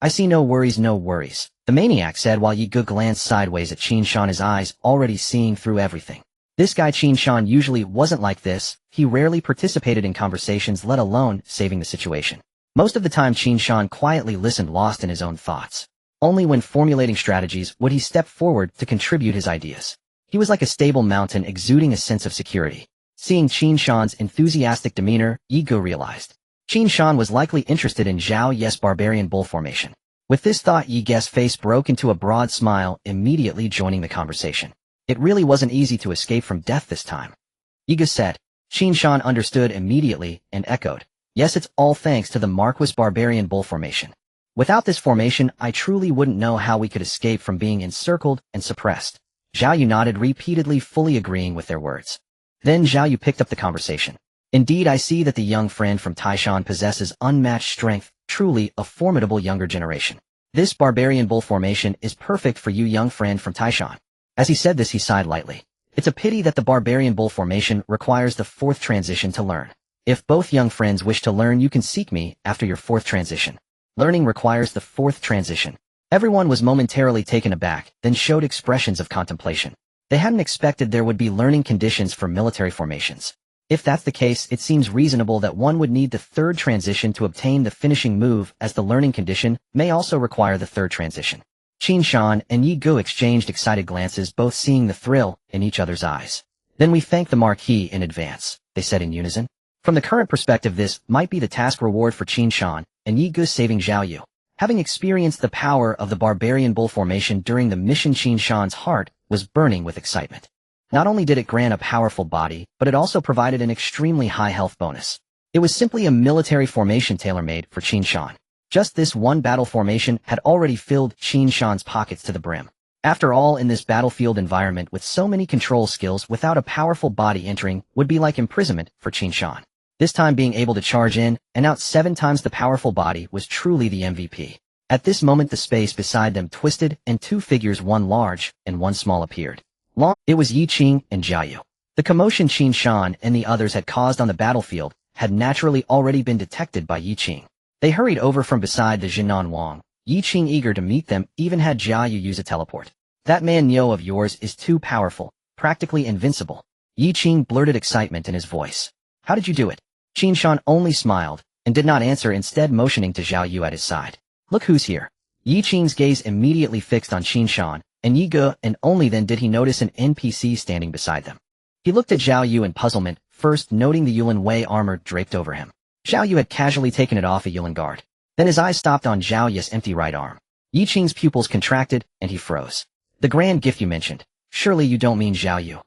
"I see, no worries, no worries," the maniac said while Yi Ge glanced sideways at Qin Shan, his eyes already seeing through everything. This guy Qin Shan usually wasn't like this. He rarely participated in conversations, let alone saving the situation. Most of the time Qin Shan quietly listened, lost in his own thoughts. Only when formulating strategies would he step forward to contribute his ideas. He was like a stable mountain, exuding a sense of security. Seeing Qin Shan's enthusiastic demeanor, Yi Ge realized Qin Shan was likely interested in Zhao Yu's barbarian bull formation. With this thought, Yi Ge's face broke into a broad smile, immediately joining the conversation. It really wasn't easy to escape from death this time. Yi Ge said. Qin Shan understood immediately and echoed, "Yes, it's all thanks to the Marquis barbarian bull formation. Without this formation, I truly wouldn't know how we could escape from being encircled and suppressed." Zhao Yu nodded repeatedly, fully agreeing with their words. Then Zhao Yu picked up the conversation. "Indeed, I see that the young friend from Taishan possesses unmatched strength, truly a formidable younger generation. This barbarian bull formation is perfect for you, young friend from Taishan." As he said this, he sighed lightly. "It's a pity that the barbarian bull formation requires the 4th transition to learn. If both young friends wish to learn, you can seek me after your 4th transition." Learning requires the 4th transition. Everyone was momentarily taken aback, then showed expressions of contemplation. They hadn't expected there would be learning conditions for military formations. If that's the case, it seems reasonable that one would need the 3rd transition to obtain the finishing move, as the learning condition may also require the 3rd transition. Qin Shan and Yi Ge exchanged excited glances, both seeing the thrill in each other's eyes. "Then we thank the Marquis in advance," they said in unison. From the current perspective, this might be the task reward for Qin Shan and Yi Ge saving Zhao Yu. Having experienced the power of the barbarian bull formation during the mission, Qin Shan's heart was burning with excitement. Not only did it grant a powerful body, but it also provided an extremely high health bonus. It was simply a military formation tailor-made for Qin Shan. Just this one battle formation had already filled Qin Shan's pockets to the brim. After all, in this battlefield environment with so many control skills, without a powerful body entering would be like imprisonment for Qin Shan. This time being able to charge in and out 7 times the powerful body was truly the MVP. At this moment the space beside them twisted and 2 figures, one large and one small, appeared. It was Yi Qing and Zhao Yu. The commotion Qin Shan and the others had caused on the battlefield had naturally already been detected by Yi Qing. They hurried over from beside the Jinan Wang. Yi Qing, eager to meet them, even had Zhao Yu use a teleport. "That man Niu of yours is too powerful, practically invincible." Yi Qing blurted excitement in his voice. "How did you do it?" Qin Shan only smiled and did not answer, instead motioning to Zhao Yu at his side. "Look who's here." Yi Qing's gaze immediately fixed on Qin Shan and Yi Ge, and only then did he notice an NPC standing beside them. He looked at Zhao Yu in puzzlement, first noting the Yulin Wei armor draped over him. Zhao Yu had casually taken it off a Yulin guard. Then his eyes stopped on Zhao Yu's empty right arm. Yi Qing's pupils contracted, and he froze. The grand gift you mentioned. Surely you don't mean Zhao Yu.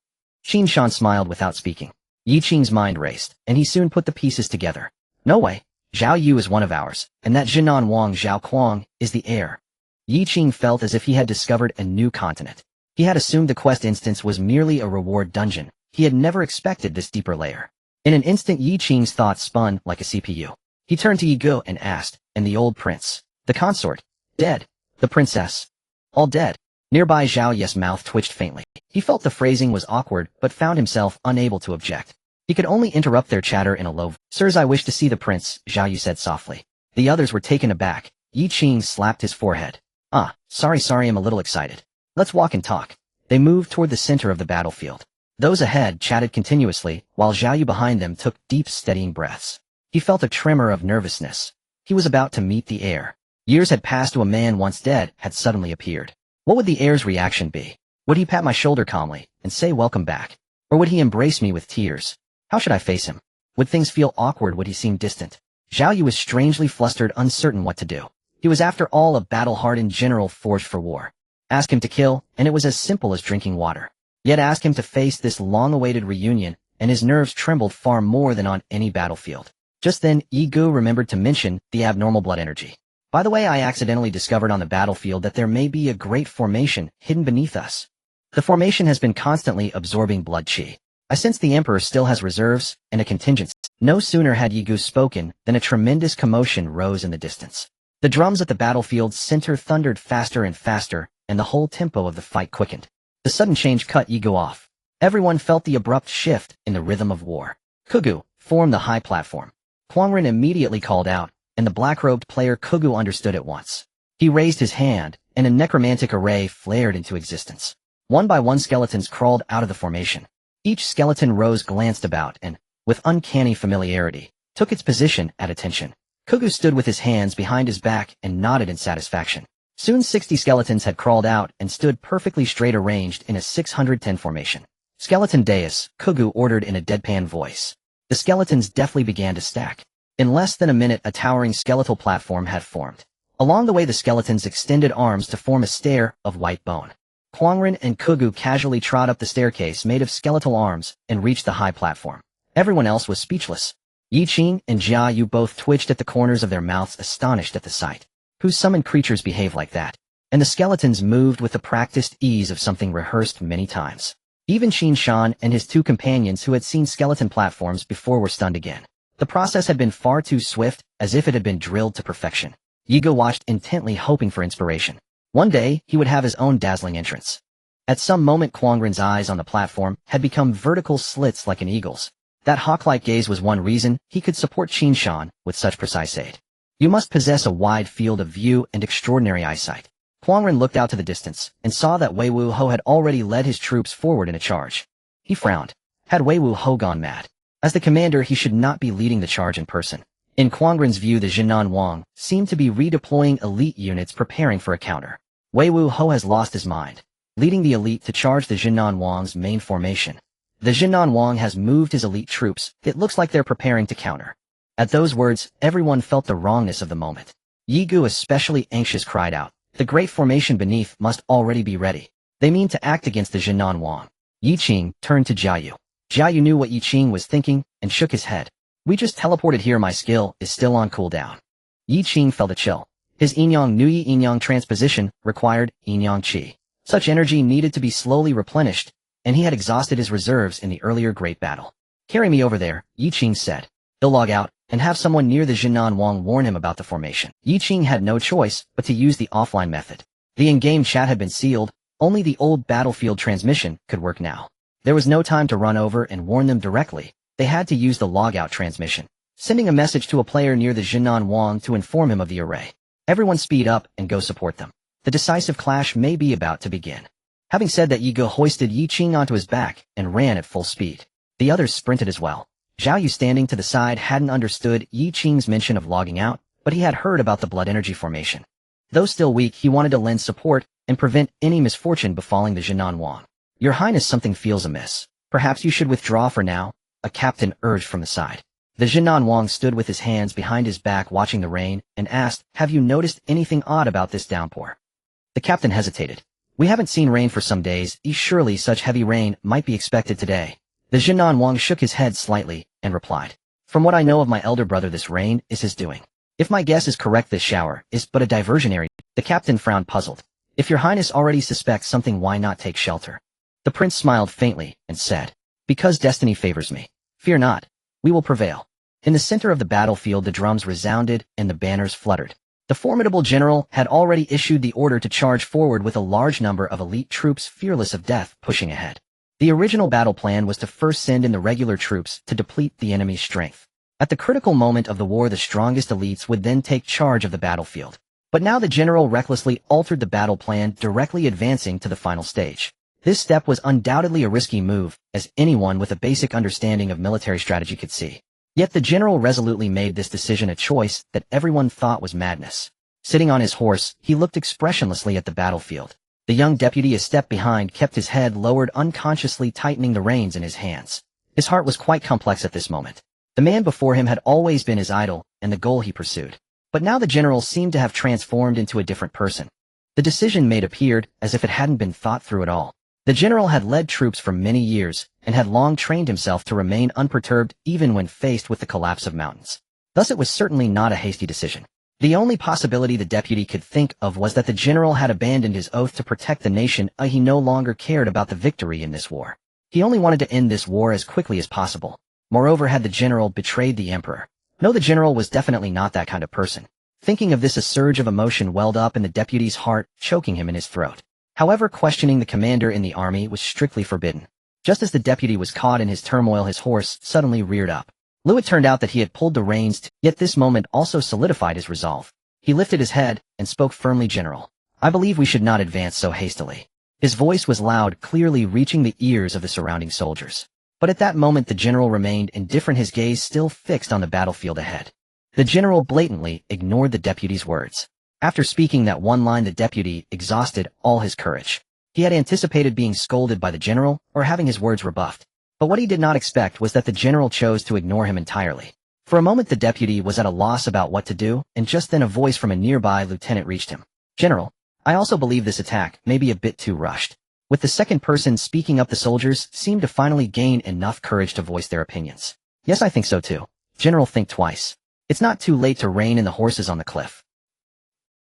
Qin Shan smiled without speaking. Yi Qing's mind raced, and he soon put the pieces together. No way. Zhao Yu is one of ours, and that Jinan Wang Zhao Kuang is the heir. Yi Qing felt as if he had discovered a new continent. He had assumed the quest instance was merely a reward dungeon. He had never expected this deeper layer. In an instant, Yi Qing's thoughts spun like a CPU. He turned to Yi Gu and asked, and the old prince, the consort, dead, the princess, all dead. Nearby Zhao Yu's mouth twitched faintly. He felt the phrasing was awkward, but found himself unable to object. He could only interrupt their chatter in a low voice. Sirs, I wish to see the prince, Zhao Yu said softly. The others were taken aback. Yi Qing slapped his forehead. Sorry, I'm a little excited. Let's walk and talk. They moved toward the center of the battlefield. Those ahead chatted continuously, while Zhao Yu behind them took deep, steadying breaths. He felt a tremor of nervousness. He was about to meet the heir. Years had passed to a man once dead had suddenly appeared. What would the heir's reaction be? Would he pat my shoulder calmly and say welcome back? Or would he embrace me with tears? How should I face him? Would things feel awkward? Would he seem distant? Zhao Yu was strangely flustered, uncertain what to do. He was after all a battle-hardened general forged for war. Ask him to kill, and it was as simple as drinking water. Yet ask him to face this long-awaited reunion, and his nerves trembled far more than on any battlefield. Just then, Yi Gu remembered to mention the abnormal blood energy. By the way, I accidentally discovered on the battlefield that there may be a great formation hidden beneath us. The formation has been constantly absorbing blood qi. I sense the Emperor still has reserves and a contingency. No sooner had Yi Gu spoken than a tremendous commotion rose in the distance. The drums at the battlefield's center thundered faster and faster, and the whole tempo of the fight quickened. The sudden change cut Yi Gu off. Everyone felt the abrupt shift in the rhythm of war. Kugu, form the high platform. Huangren immediately called out, and the black-robed player Kugu understood at once. He raised his hand, and a necromantic array flared into existence. One by one skeletons crawled out of the formation. Each skeleton rose, glanced about, and, with uncanny familiarity, took its position at attention. Kugu stood with his hands behind his back and nodded in satisfaction. Soon 60 skeletons had crawled out and stood perfectly straight, arranged in a 610 formation. Skeleton dais, Kugu ordered in a deadpan voice. The skeletons deftly began to stack. In less than a minute, a towering skeletal platform had formed. Along the way, the skeletons extended arms to form a stair of white bone. Huangren and Kugu casually trod up the staircase made of skeletal arms and reached the high platform. Everyone else was speechless. Yi Qing and Zhao Yu both twitched at the corners of their mouths, astonished at the sight. Who summoned creatures behave like that? And the skeletons moved with the practiced ease of something rehearsed many times. Even Qin Shan and his two companions who had seen skeleton platforms before were stunned again. The process had been far too swift, as if it had been drilled to perfection. Yi Gu watched intently, hoping for inspiration. One day, he would have his own dazzling entrance. At some moment, Huangren's eyes on the platform had become vertical slits like an eagle's. That hawk-like gaze was one reason he could support Qin Shan with such precise aid. You must possess a wide field of view and extraordinary eyesight. Huangren looked out to the distance and saw that Wei Wu Ho had already led his troops forward in a charge. He frowned. Had Wei Wu Ho gone mad? As the commander, he should not be leading the charge in person. In Huangren's view, the Jinan Wang seemed to be redeploying elite units preparing for a counter. Wei Wu Ho has lost his mind, leading the elite to charge the Jinan Wang's main formation. The Jinan Wang has moved his elite troops. It looks like they're preparing to counter. At those words, everyone felt the wrongness of the moment. Yi Gu, especially anxious, cried out, "The great formation beneath must already be ready. They mean to act against the Jinan Wang." Yi Qing turned to Zhao Yu. Zhao Yu knew what Yi Qing was thinking and shook his head. "We just teleported here. My skill is still on cooldown." Yi Qing felt a chill. His Yinyang Nuyi Yinyang transposition required Yinyang Qi. Such energy needed to be slowly replenished, and he had exhausted his reserves in the earlier great battle. "Carry me over there," Yi Qing said. "He'll log out, and have someone near the Jinan Wang warn him about the formation." Yi Qing had no choice but to use the offline method. The in-game chat had been sealed. Only the old battlefield transmission could work now. There was no time to run over and warn them directly. They had to use the logout transmission, sending a message to a player near the Jinan Wang to inform him of the array. Everyone speed up and go support them. The decisive clash may be about to begin. Having said that, Yi Gu hoisted Yi Qing onto his back and ran at full speed. The others sprinted as well. Zhao Yu, standing to the side, hadn't understood Yi Qing's mention of logging out, but he had heard about the blood energy formation. Though still weak, he wanted to lend support and prevent any misfortune befalling the Jinan Wang. "Your Highness, something feels amiss. Perhaps you should withdraw for now," a captain urged from the side. The Jinan Wang stood with his hands behind his back watching the rain and asked, "Have you noticed anything odd about this downpour?" The captain hesitated. "We haven't seen rain for some days. Surely such heavy rain might be expected today." The Jinan Wang shook his head slightly and replied, "From what I know of my elder brother, this rain is his doing. If my guess is correct, this shower is but a diversionary." The captain frowned, puzzled. "If your highness already suspects something, why not take shelter?" The prince smiled faintly and said, "Because destiny favors me. Fear not. We will prevail." In the center of the battlefield, the drums resounded and the banners fluttered. The formidable general had already issued the order to charge forward with a large number of elite troops fearless of death pushing ahead. The original battle plan was to first send in the regular troops to deplete the enemy's strength. At the critical moment of the war, the strongest elites would then take charge of the battlefield. But now the general recklessly altered the battle plan, directly advancing to the final stage. This step was undoubtedly a risky move, as anyone with a basic understanding of military strategy could see. Yet the general resolutely made this decision, a choice that everyone thought was madness. Sitting on his horse, he looked expressionlessly at the battlefield. The young deputy, a step behind, kept his head lowered, unconsciously tightening the reins in his hands. His heart was quite complex at this moment. The man before him had always been his idol and the goal he pursued. But now the general seemed to have transformed into a different person. The decision made appeared as if it hadn't been thought through at all. The general had led troops for many years and had long trained himself to remain unperturbed even when faced with the collapse of mountains. Thus it was certainly not a hasty decision. The only possibility the deputy could think of was that the general had abandoned his oath to protect the nation. He no longer cared about the victory in this war. He only wanted to end this war as quickly as possible. Moreover, had the general betrayed the emperor? No, the general was definitely not that kind of person. Thinking of this, a surge of emotion welled up in the deputy's heart, choking him in his throat. However, questioning the commander in the army was strictly forbidden. Just as the deputy was caught in his turmoil, his horse suddenly reared up. It turned out that he had pulled the reins, yet this moment also solidified his resolve. He lifted his head and spoke firmly, "General, I believe we should not advance so hastily." His voice was loud, clearly reaching the ears of the surrounding soldiers. But at that moment the general remained indifferent, his gaze still fixed on the battlefield ahead. The general blatantly ignored the deputy's words. After speaking that one line, the deputy exhausted all his courage. He had anticipated being scolded by the general or having his words rebuffed. But what he did not expect was that the general chose to ignore him entirely. For a moment the deputy was at a loss about what to do, and just then a voice from a nearby lieutenant reached him. "General, I also believe this attack may be a bit too rushed." With the second person speaking up, the soldiers seemed to finally gain enough courage to voice their opinions. "Yes, I think so too. General, think twice. It's not too late to rein in the horses on the cliff."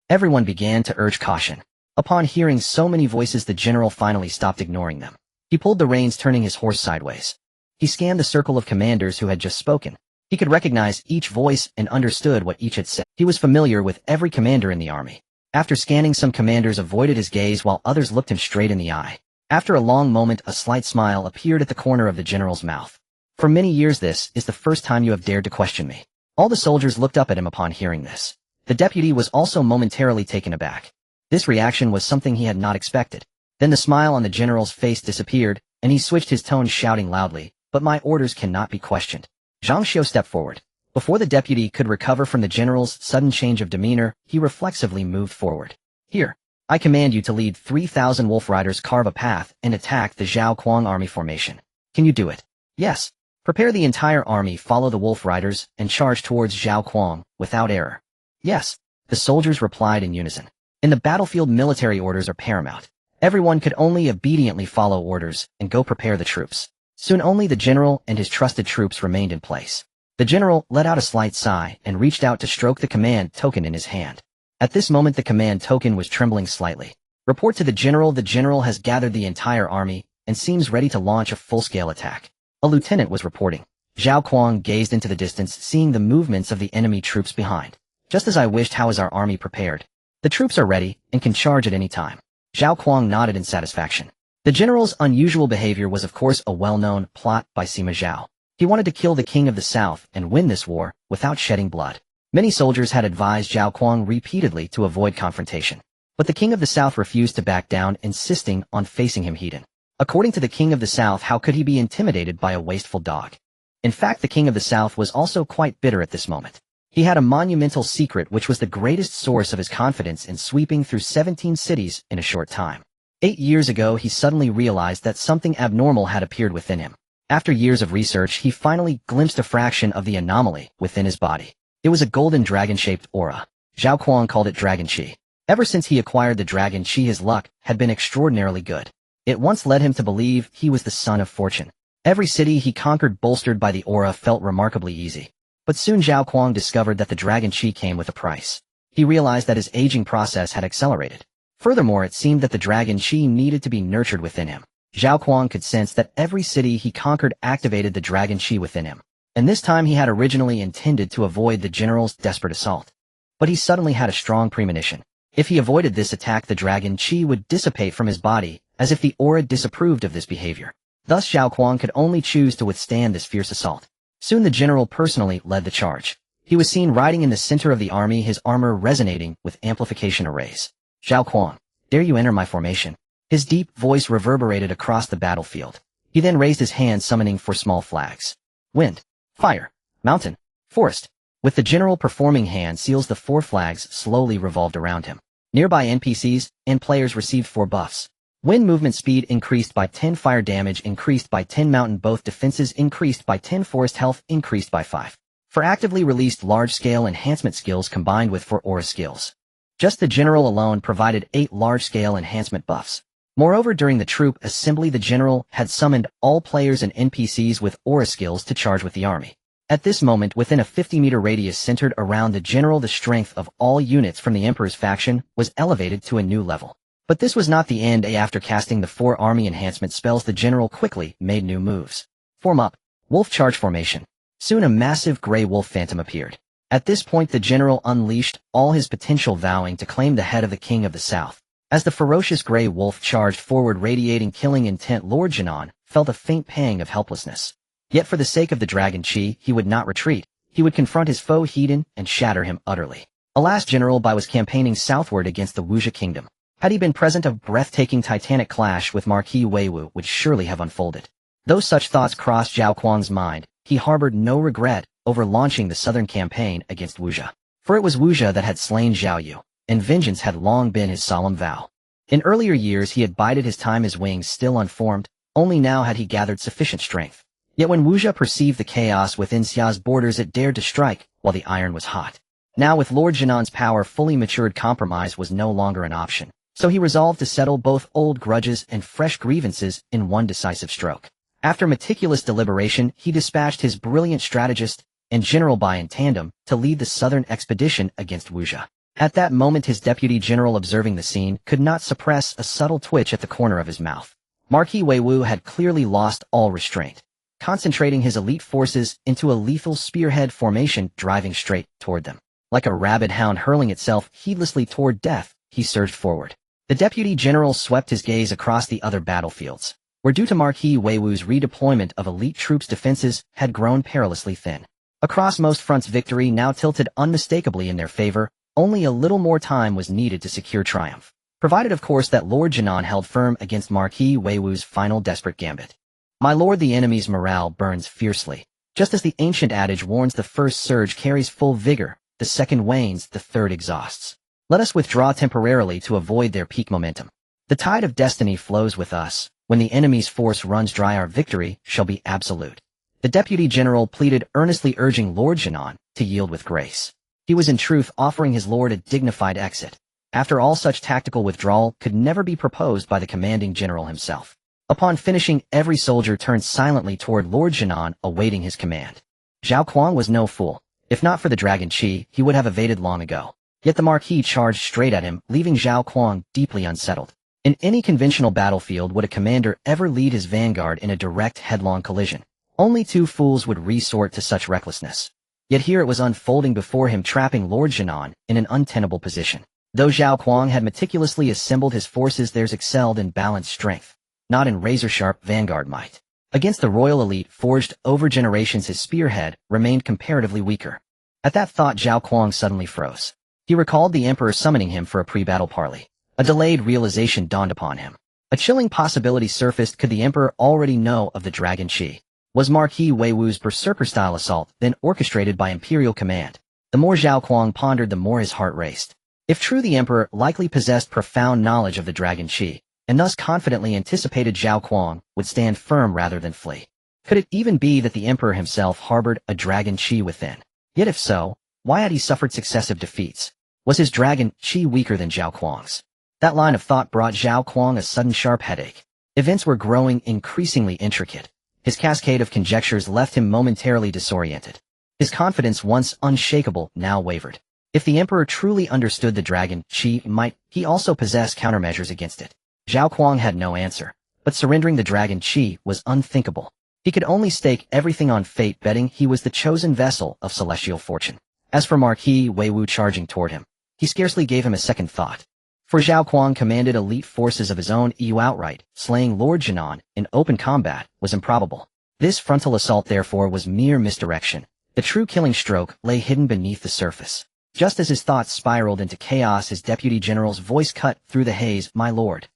Everyone began to urge caution. Upon hearing so many voices, the general finally stopped ignoring them. He pulled the reins, turning his horse sideways. He scanned the circle of commanders who had just spoken. He could recognize each voice and understood what each had said. He was familiar with every commander in the army. After scanning, some commanders avoided his gaze while others looked him straight in the eye. After a long moment, a slight smile appeared at the corner of the general's mouth. "For many years this is the first time you have dared to question me." All the soldiers looked up at him upon hearing this. The deputy was also momentarily taken aback. This reaction was something he had not expected. Then the smile on the general's face disappeared, and he switched his tone, shouting loudly, "But my orders cannot be questioned." Zhang Xiu stepped forward. Before the deputy could recover from the general's sudden change of demeanor, he reflexively moved forward. "Here, I command you to lead 3,000 wolf riders, carve a path, and attack the Zhao Kuang army formation. Can you do it?" "Yes. Prepare the entire army, follow the wolf riders, and charge towards Zhao Kuang, without error." "Yes," the soldiers replied in unison. In the battlefield, military orders are paramount. Everyone could only obediently follow orders and go prepare the troops. Soon only the general and his trusted troops remained in place. The general let out a slight sigh and reached out to stroke the command token in his hand. At this moment the command token was trembling slightly. "Report to the general has gathered the entire army and seems ready to launch a full-scale attack." A lieutenant was reporting. Zhao Kuang gazed into the distance, seeing the movements of the enemy troops behind. "Just as I wished. How is our army prepared?" "The troops are ready and can charge at any time." Zhao Kuang nodded in satisfaction. The general's unusual behavior was of course a well-known plot by Sima Zhao. He wanted to kill the king of the south and win this war without shedding blood. Many soldiers had advised Zhao Kuang repeatedly to avoid confrontation. But the king of the south refused to back down, insisting on facing him head-on. According to the king of the south, how could he be intimidated by a wasteful dog? In fact, the king of the south was also quite bitter at this moment. He had a monumental secret which was the greatest source of his confidence in sweeping through 17 cities in a short time. 8 years ago he suddenly realized that something abnormal had appeared within him. After years of research, he finally glimpsed a fraction of the anomaly within his body. It was a golden dragon-shaped aura. Zhao Kuang called it Dragon Qi. Ever since he acquired the Dragon Qi, his luck had been extraordinarily good. It once led him to believe he was the son of fortune. Every city he conquered bolstered by the aura felt remarkably easy. But soon Zhao Kuang discovered that the Dragon Qi came with a price. He realized that his aging process had accelerated. Furthermore, it seemed that the Dragon Qi needed to be nurtured within him. Zhao Kuang could sense that every city he conquered activated the Dragon Qi within him. And this time he had originally intended to avoid the general's desperate assault. But he suddenly had a strong premonition. If he avoided this attack, the Dragon Qi would dissipate from his body, as if the aura disapproved of this behavior. Thus Zhao Kuang could only choose to withstand this fierce assault. Soon the general personally led the charge. He was seen riding in the center of the army, his armor resonating with amplification arrays. Zhao Kuang, dare you enter my formation? His deep voice reverberated across the battlefield. He then raised his hand, summoning 4 small flags. Wind, fire, mountain, forest. With the general performing hand seals, the 4 flags slowly revolved around him. Nearby NPCs and players received 4 buffs. Wind movement speed increased by 10, fire damage increased by 10, mountain both defenses increased by 10, forest health increased by 5. For actively released large-scale enhancement skills combined with 4 aura skills. Just the general alone provided 8 large-scale enhancement buffs. Moreover, during the troop assembly, the general had summoned all players and NPCs with aura skills to charge with the army. At this moment, within a 50-meter radius centered around the general, the strength of all units from the Emperor's faction was elevated to a new level. But this was not the end. After casting the 4 army enhancement spells, the general quickly made new moves. Form up. Wolf charge formation. Soon a massive gray wolf phantom appeared. At this point the general unleashed all his potential, vowing to claim the head of the King of the South. As the ferocious gray wolf charged forward, radiating killing intent, Lord Jinan felt a faint pang of helplessness. Yet for the sake of the Dragon Qi, he would not retreat. He would confront his foe Hedon and shatter him utterly. Alas, General Bai was campaigning southward against the Wuxia kingdom. Had he been present, a breathtaking titanic clash with Marquis Weiwu would surely have unfolded. Though such thoughts crossed Zhao Kuang's mind, he harbored no regret over launching the southern campaign against Wuxia. For it was Wuxia that had slain Zhao Yu, and vengeance had long been his solemn vow. In earlier years he had bided his time, his wings still unformed, only now had he gathered sufficient strength. Yet when Wuxia perceived the chaos within Xia's borders, it dared to strike while the iron was hot. Now with Lord Jinan's power fully matured, compromise was no longer an option. So he resolved to settle both old grudges and fresh grievances in one decisive stroke. After meticulous deliberation, he dispatched his brilliant strategist and General Bai in tandem to lead the southern expedition against Wuxia. At that moment his deputy general, observing the scene, could not suppress a subtle twitch at the corner of his mouth. Marquis Weiwu had clearly lost all restraint, concentrating his elite forces into a lethal spearhead formation, driving straight toward them. Like a rabid hound hurling itself heedlessly toward death, he surged forward. The deputy general swept his gaze across the other battlefields, where due to Marquis Weiwu's redeployment of elite troops, defenses had grown perilously thin. Across most fronts, victory now tilted unmistakably in their favor. Only a little more time was needed to secure triumph, provided of course that Lord Jinan held firm against Marquis Weiwu's final desperate gambit. My lord, the enemy's morale burns fiercely. Just as the ancient adage warns, the first surge carries full vigor, the second wanes, the third exhausts. Let us withdraw temporarily to avoid their peak momentum. The tide of destiny flows with us. When the enemy's force runs dry, our victory shall be absolute. The deputy general pleaded earnestly, urging Lord Jinan to yield with grace. He was in truth offering his lord a dignified exit. After all, such tactical withdrawal could never be proposed by the commanding general himself. Upon finishing, every soldier turned silently toward Lord Jinan, awaiting his command. Zhao Kuang was no fool. If not for the Dragon Qi, he would have evaded long ago. Yet the Marquis charged straight at him, leaving Zhao Kuang deeply unsettled. In any conventional battlefield would a commander ever lead his vanguard in a direct headlong collision? Only 2 fools would resort to such recklessness. Yet here it was unfolding before him, trapping Lord Jinan in an untenable position. Though Zhao Kuang had meticulously assembled his forces, theirs excelled in balanced strength, not in razor-sharp vanguard might. Against the royal elite forged over generations, his spearhead remained comparatively weaker. At that thought, Zhao Kuang suddenly froze. He recalled the Emperor summoning him for a pre-battle parley. A delayed realization dawned upon him. A chilling possibility surfaced. Could the Emperor already know of the Dragon Qi? Was Marquis Weiwu's berserker-style assault then orchestrated by Imperial command? The more Zhao Kuang pondered, the more his heart raced. If true, the Emperor likely possessed profound knowledge of the Dragon Qi, and thus confidently anticipated Zhao Kuang would stand firm rather than flee. Could it even be that the emperor himself harbored a dragon chi within? Yet if so, why had he suffered successive defeats? Was his dragon chi weaker than Zhao Kuang's? That line of thought brought Zhao Kuang a sudden sharp headache. Events were growing increasingly intricate. His cascade of conjectures left him momentarily disoriented. His confidence, once unshakable, now wavered. If the emperor truly understood the dragon chi, might he also possess countermeasures against it? Zhao Kuang had no answer, but surrendering the dragon chi was unthinkable. He could only stake everything on fate, betting he was the chosen vessel of celestial fortune. As for Marquis Weiwu charging toward him, he scarcely gave him a second thought. For Zhao Kuang commanded elite forces of his own, outright slaying Lord Jinan in open combat was improbable. This frontal assault therefore was mere misdirection. The true killing stroke lay hidden beneath the surface. Just as his thoughts spiraled into chaos, his deputy general's voice cut through the haze, "My lord."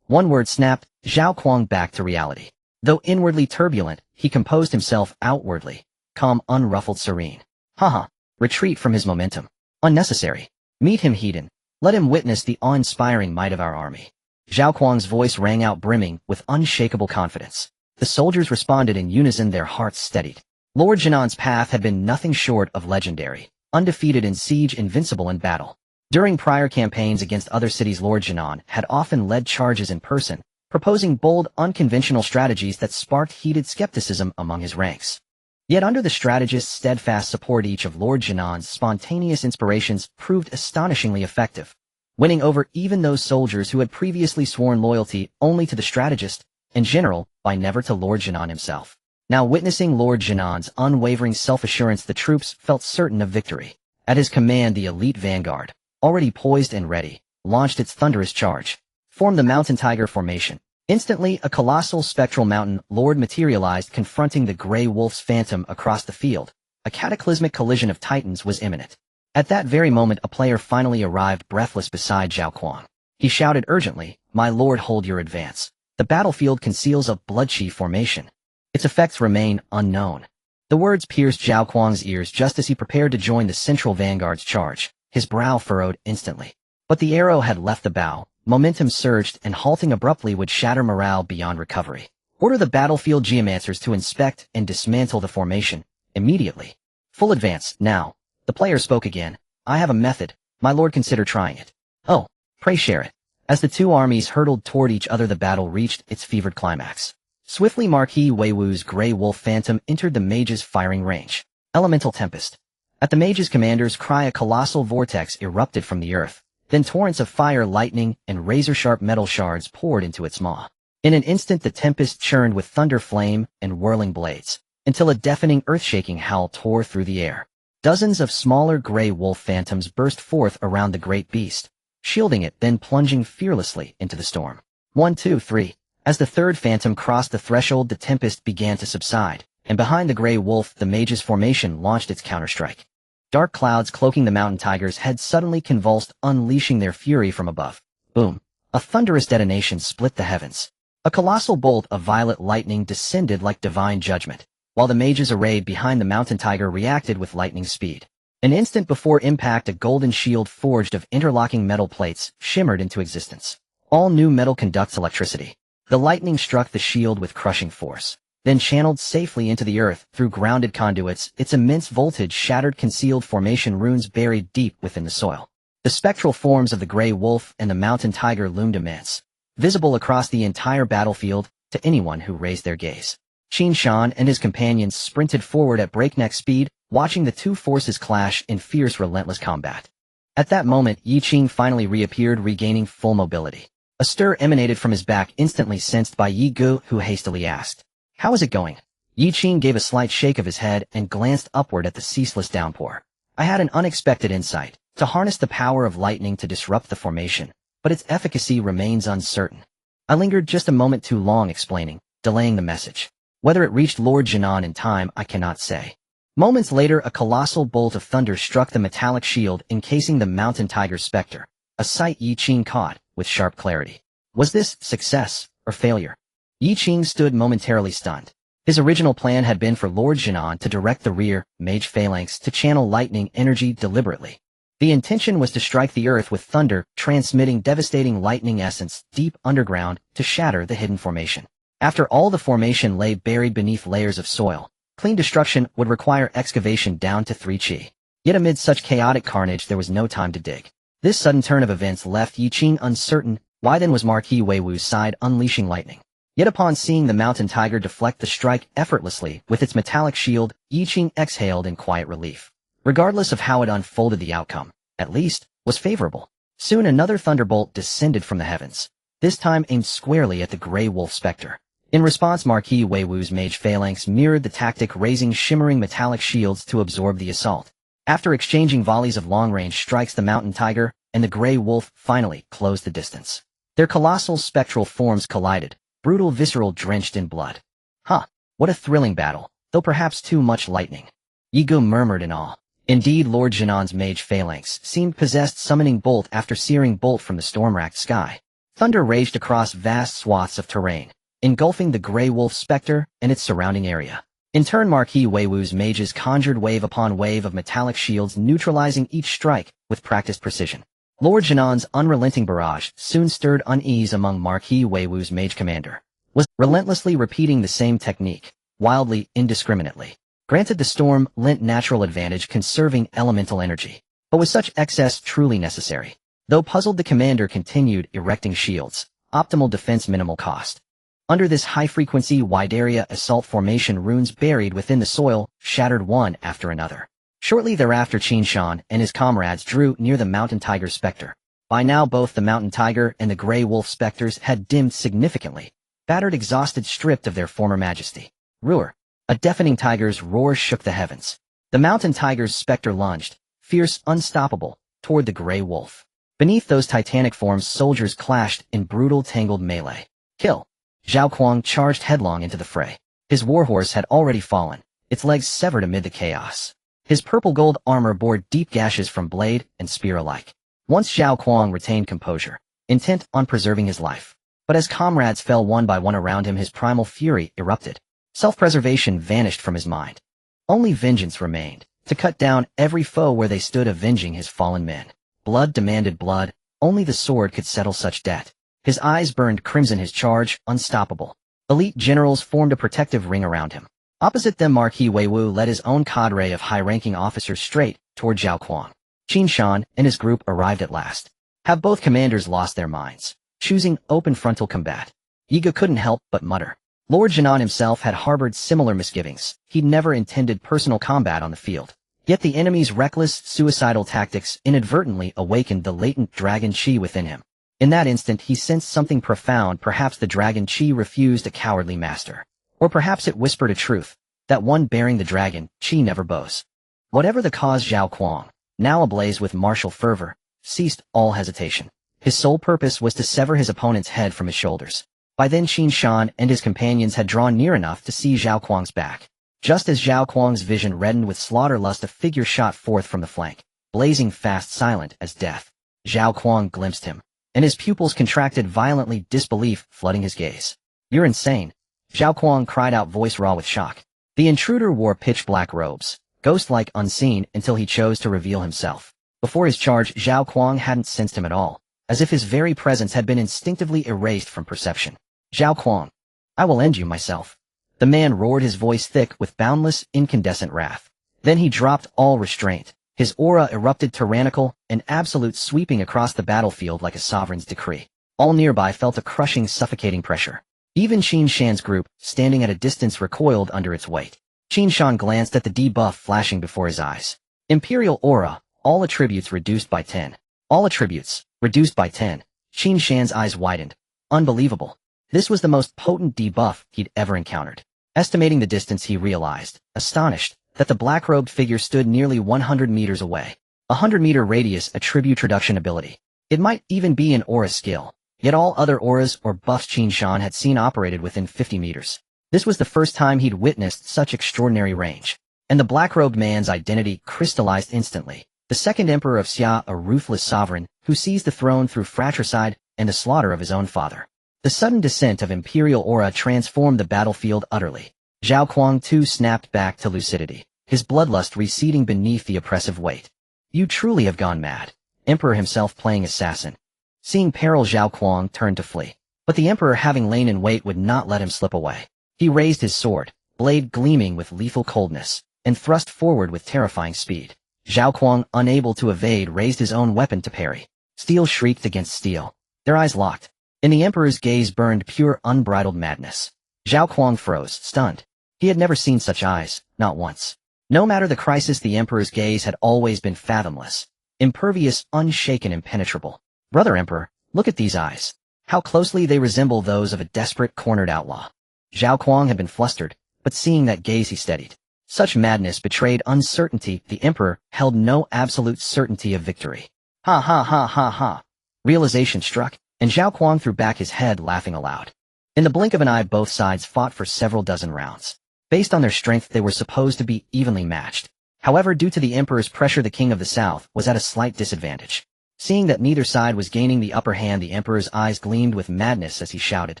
One word snapped Zhao Kuang back to reality. Though inwardly turbulent, he composed himself outwardly, calm, unruffled, serene. Haha, retreat from his momentum. Unnecessary. Meet him, Hedon. Let him witness the awe-inspiring might of our army. Zhao Kuang's voice rang out, brimming with unshakable confidence. The soldiers responded in unison, their hearts steadied. Lord Jinan's path had been nothing short of legendary, undefeated in siege, invincible in battle. During prior campaigns against other cities, Lord Jinan had often led charges in person, proposing bold, unconventional strategies that sparked heated skepticism among his ranks. Yet under the strategist's steadfast support, each of Lord Jinan's spontaneous inspirations proved astonishingly effective, winning over even those soldiers who had previously sworn loyalty only to the strategist and general, by never to Lord Jinan himself. Now witnessing Lord Jinan's unwavering self-assurance, the troops felt certain of victory. At his command, the elite vanguard, already poised and ready, launched its thunderous charge, formed the Mountain Tiger formation. Instantly, a colossal spectral mountain lord materialized, confronting the Grey Wolf's phantom across the field. A cataclysmic collision of titans was imminent. At that very moment, a player finally arrived, breathless, beside Zhao Kuang. He shouted urgently, "My lord, hold your advance. The battlefield conceals a blood-chi formation. Its effects remain unknown." The words pierced Zhao Kuang's ears just as he prepared to join the central vanguard's charge. His brow furrowed instantly. But the arrow had left the bow. Momentum surged, and halting abruptly would shatter morale beyond recovery. Order the battlefield geomancers to inspect and dismantle the formation immediately. Full advance, now. The player spoke again. "I have a method. My lord, consider trying it." "Oh, pray share it." As the two armies hurtled toward each other, the battle reached its fevered climax. Swiftly, Marquis Weiwu's Grey Wolf Phantom entered the mage's firing range. Elemental Tempest. At the mage's commander's cry, a colossal vortex erupted from the earth. Then torrents of fire, lightning, and razor-sharp metal shards poured into its maw. In an instant, the tempest churned with thunder, flame, and whirling blades, until a deafening, earth-shaking howl tore through the air. Dozens of smaller Grey Wolf phantoms burst forth around the great beast, shielding it, then plunging fearlessly into the storm. 1, 2, 3. As the third phantom crossed the threshold, the tempest began to subside, and behind the Grey Wolf, the mage's formation launched its counterstrike. Dark clouds cloaking the mountain tigers had suddenly convulsed, unleashing their fury from above. Boom! A thunderous detonation split the heavens. A colossal bolt of violet lightning descended like divine judgment, while the mages arrayed behind the mountain tiger reacted with lightning speed. An instant before impact, a golden shield forged of interlocking metal plates shimmered into existence. All new metal conducts electricity. The lightning struck the shield with crushing force, then channeled safely into the earth through grounded conduits. Its immense voltage shattered concealed formation runes buried deep within the soil. The spectral forms of the Grey Wolf and the Mountain Tiger loomed immense, visible across the entire battlefield to anyone who raised their gaze. Qin Shan and his companions sprinted forward at breakneck speed, watching the two forces clash in fierce, relentless combat. At that moment, Yi Qing finally reappeared, regaining full mobility. A stir emanated from his back, instantly sensed by Yi Gu, who hastily asked, "How is it going?" Yi Qing gave a slight shake of his head and glanced upward at the ceaseless downpour. "I had an unexpected insight, to harness the power of lightning to disrupt the formation, but its efficacy remains uncertain." I lingered just a moment too long, explaining, delaying the message. Whether it reached Lord Jinan in time, I cannot say. Moments later, a colossal bolt of thunder struck the metallic shield encasing the mountain tiger's specter, a sight Yi Qing caught with sharp clarity. Was this success or failure? Yi Qing stood momentarily stunned. His original plan had been for Lord Jinan to direct the rear mage phalanx to channel lightning energy deliberately. The intention was to strike the earth with thunder, transmitting devastating lightning essence deep underground to shatter the hidden formation. After all the formation lay buried beneath layers of soil, clean destruction would require excavation down to 3 chi. Yet amid such chaotic carnage there was no time to dig. This sudden turn of events left Yi Qin uncertain. Why then was Marquis Wei Wu's side unleashing lightning? Yet upon seeing the mountain tiger deflect the strike effortlessly with its metallic shield, Yi Qin exhaled in quiet relief. Regardless of how it unfolded, the outcome, at least, was favorable. Soon another thunderbolt descended from the heavens, this time aimed squarely at the Grey Wolf Spectre. In response, Marquis Wei Wu's mage phalanx mirrored the tactic, raising shimmering metallic shields to absorb the assault. After exchanging volleys of long-range strikes, the mountain tiger and the Grey Wolf finally closed the distance. Their colossal spectral forms collided, brutal, visceral, drenched in blood. Huh, what a thrilling battle, though perhaps too much lightning. Yi Gu murmured in awe. Indeed, Lord Jinan's mage phalanx seemed possessed, summoning bolt after searing bolt from the storm-racked sky. Thunder raged across vast swaths of terrain, engulfing the Grey Wolf Spectre and its surrounding area. In turn, Marquis Wei Wu's mages conjured wave upon wave of metallic shields, neutralizing each strike with practiced precision. Lord Jinan's unrelenting barrage soon stirred unease among Marquis Wei Wu's mage commander, was relentlessly repeating the same technique, wildly, indiscriminately. Granted, the storm lent natural advantage, conserving elemental energy, but was such excess truly necessary? Though puzzled, the commander continued erecting shields, optimal defense, minimal cost. Under this high-frequency, wide-area assault formation, runes buried within the soil shattered one after another. Shortly thereafter, Qin Shan and his comrades drew near the mountain tiger's spectre. By now, both the mountain tiger and the Grey Wolf specters had dimmed significantly, battered, exhausted, stripped of their former majesty. Roar! A deafening tiger's roar shook the heavens. The mountain tiger's spectre lunged, fierce, unstoppable, toward the Grey Wolf. Beneath those titanic forms, soldiers clashed in brutal, tangled melee. Kill! Zhao Kuang charged headlong into the fray. His warhorse had already fallen, its legs severed amid the chaos. His purple-gold armor bore deep gashes from blade and spear alike. Once Zhao Kuang retained composure, intent on preserving his life. But as comrades fell one by one around him, his primal fury erupted. Self-preservation vanished from his mind. Only vengeance remained, to cut down every foe where they stood, avenging his fallen men. Blood demanded blood, only the sword could settle such debt. His eyes burned crimson, his charge unstoppable. Elite generals formed a protective ring around him. Opposite them, Marquis Wei Wu led his own cadre of high-ranking officers straight toward Zhao Kuang. Qin Shan and his group arrived at last. Have both commanders lost their minds, choosing open frontal combat? Yi Gu couldn't help but mutter. Lord Jinan himself had harbored similar misgivings. He'd never intended personal combat on the field. Yet the enemy's reckless, suicidal tactics inadvertently awakened the latent dragon chi within him. In that instant, he sensed something profound. Perhaps the dragon chi refused a cowardly master. Or perhaps it whispered a truth, that one bearing the dragon chi never bows. Whatever the cause, Zhao Kuang, now ablaze with martial fervor, ceased all hesitation. His sole purpose was to sever his opponent's head from his shoulders. By then, Qin Shan and his companions had drawn near enough to see Zhao Kuang's back. Just as Zhao Kuang's vision reddened with slaughterlust, a figure shot forth from the flank, blazing fast, silent as death. Zhao Kuang glimpsed him, and his pupils contracted violently, disbelief flooding his gaze. "You're insane," Zhao Kuang cried out, voice raw with shock. The intruder wore pitch-black robes, ghost-like, unseen until he chose to reveal himself. Before his charge, Zhao Kuang hadn't sensed him at all, as if his very presence had been instinctively erased from perception. "Zhao Kuang, I will end you myself." The man roared, his voice thick with boundless, incandescent wrath. Then he dropped all restraint. His aura erupted, tyrannical and absolute, sweeping across the battlefield like a sovereign's decree. All nearby felt a crushing, suffocating pressure. Even Qin Shan's group, standing at a distance, recoiled under its weight. Qin Shan glanced at the debuff flashing before his eyes. Imperial aura, all attributes reduced by 10. All attributes, reduced by 10. Qin Shan's eyes widened. Unbelievable. This was the most potent debuff he'd ever encountered. Estimating the distance, he realized, astonished, that the black-robed figure stood nearly 100 meters away. A 100-meter radius attribute reduction ability. It might even be an aura skill, yet all other auras or buffs Qin Shan had seen operated within 50 meters. This was the first time he'd witnessed such extraordinary range. And the black-robed man's identity crystallized instantly. The second emperor of Xia, a ruthless sovereign who seized the throne through fratricide and the slaughter of his own father. The sudden descent of Imperial aura transformed the battlefield utterly. Zhao Kuang too snapped back to lucidity, his bloodlust receding beneath the oppressive weight. "You truly have gone mad." Emperor himself playing assassin. Seeing peril, Zhao Kuang turned to flee. But the emperor, having lain in wait, would not let him slip away. He raised his sword, blade gleaming with lethal coldness, and thrust forward with terrifying speed. Zhao Kuang, unable to evade, raised his own weapon to parry. Steel shrieked against steel. Their eyes locked. In the emperor's gaze burned pure, unbridled madness. Zhao Kuang froze, stunned. He had never seen such eyes, not once. No matter the crisis, the emperor's gaze had always been fathomless, impervious, unshaken, impenetrable. Brother Emperor, look at these eyes. How closely they resemble those of a desperate, cornered outlaw. Zhao Kuang had been flustered, but seeing that gaze he steadied. Such madness betrayed uncertainty. The emperor held no absolute certainty of victory. Ha ha ha ha ha. Realization struck, and Zhao Kuang threw back his head, laughing aloud. In the blink of an eye, both sides fought for several dozen rounds. Based on their strength, they were supposed to be evenly matched. However, due to the emperor's pressure, the king of the south was at a slight disadvantage. Seeing that neither side was gaining the upper hand, the emperor's eyes gleamed with madness as he shouted,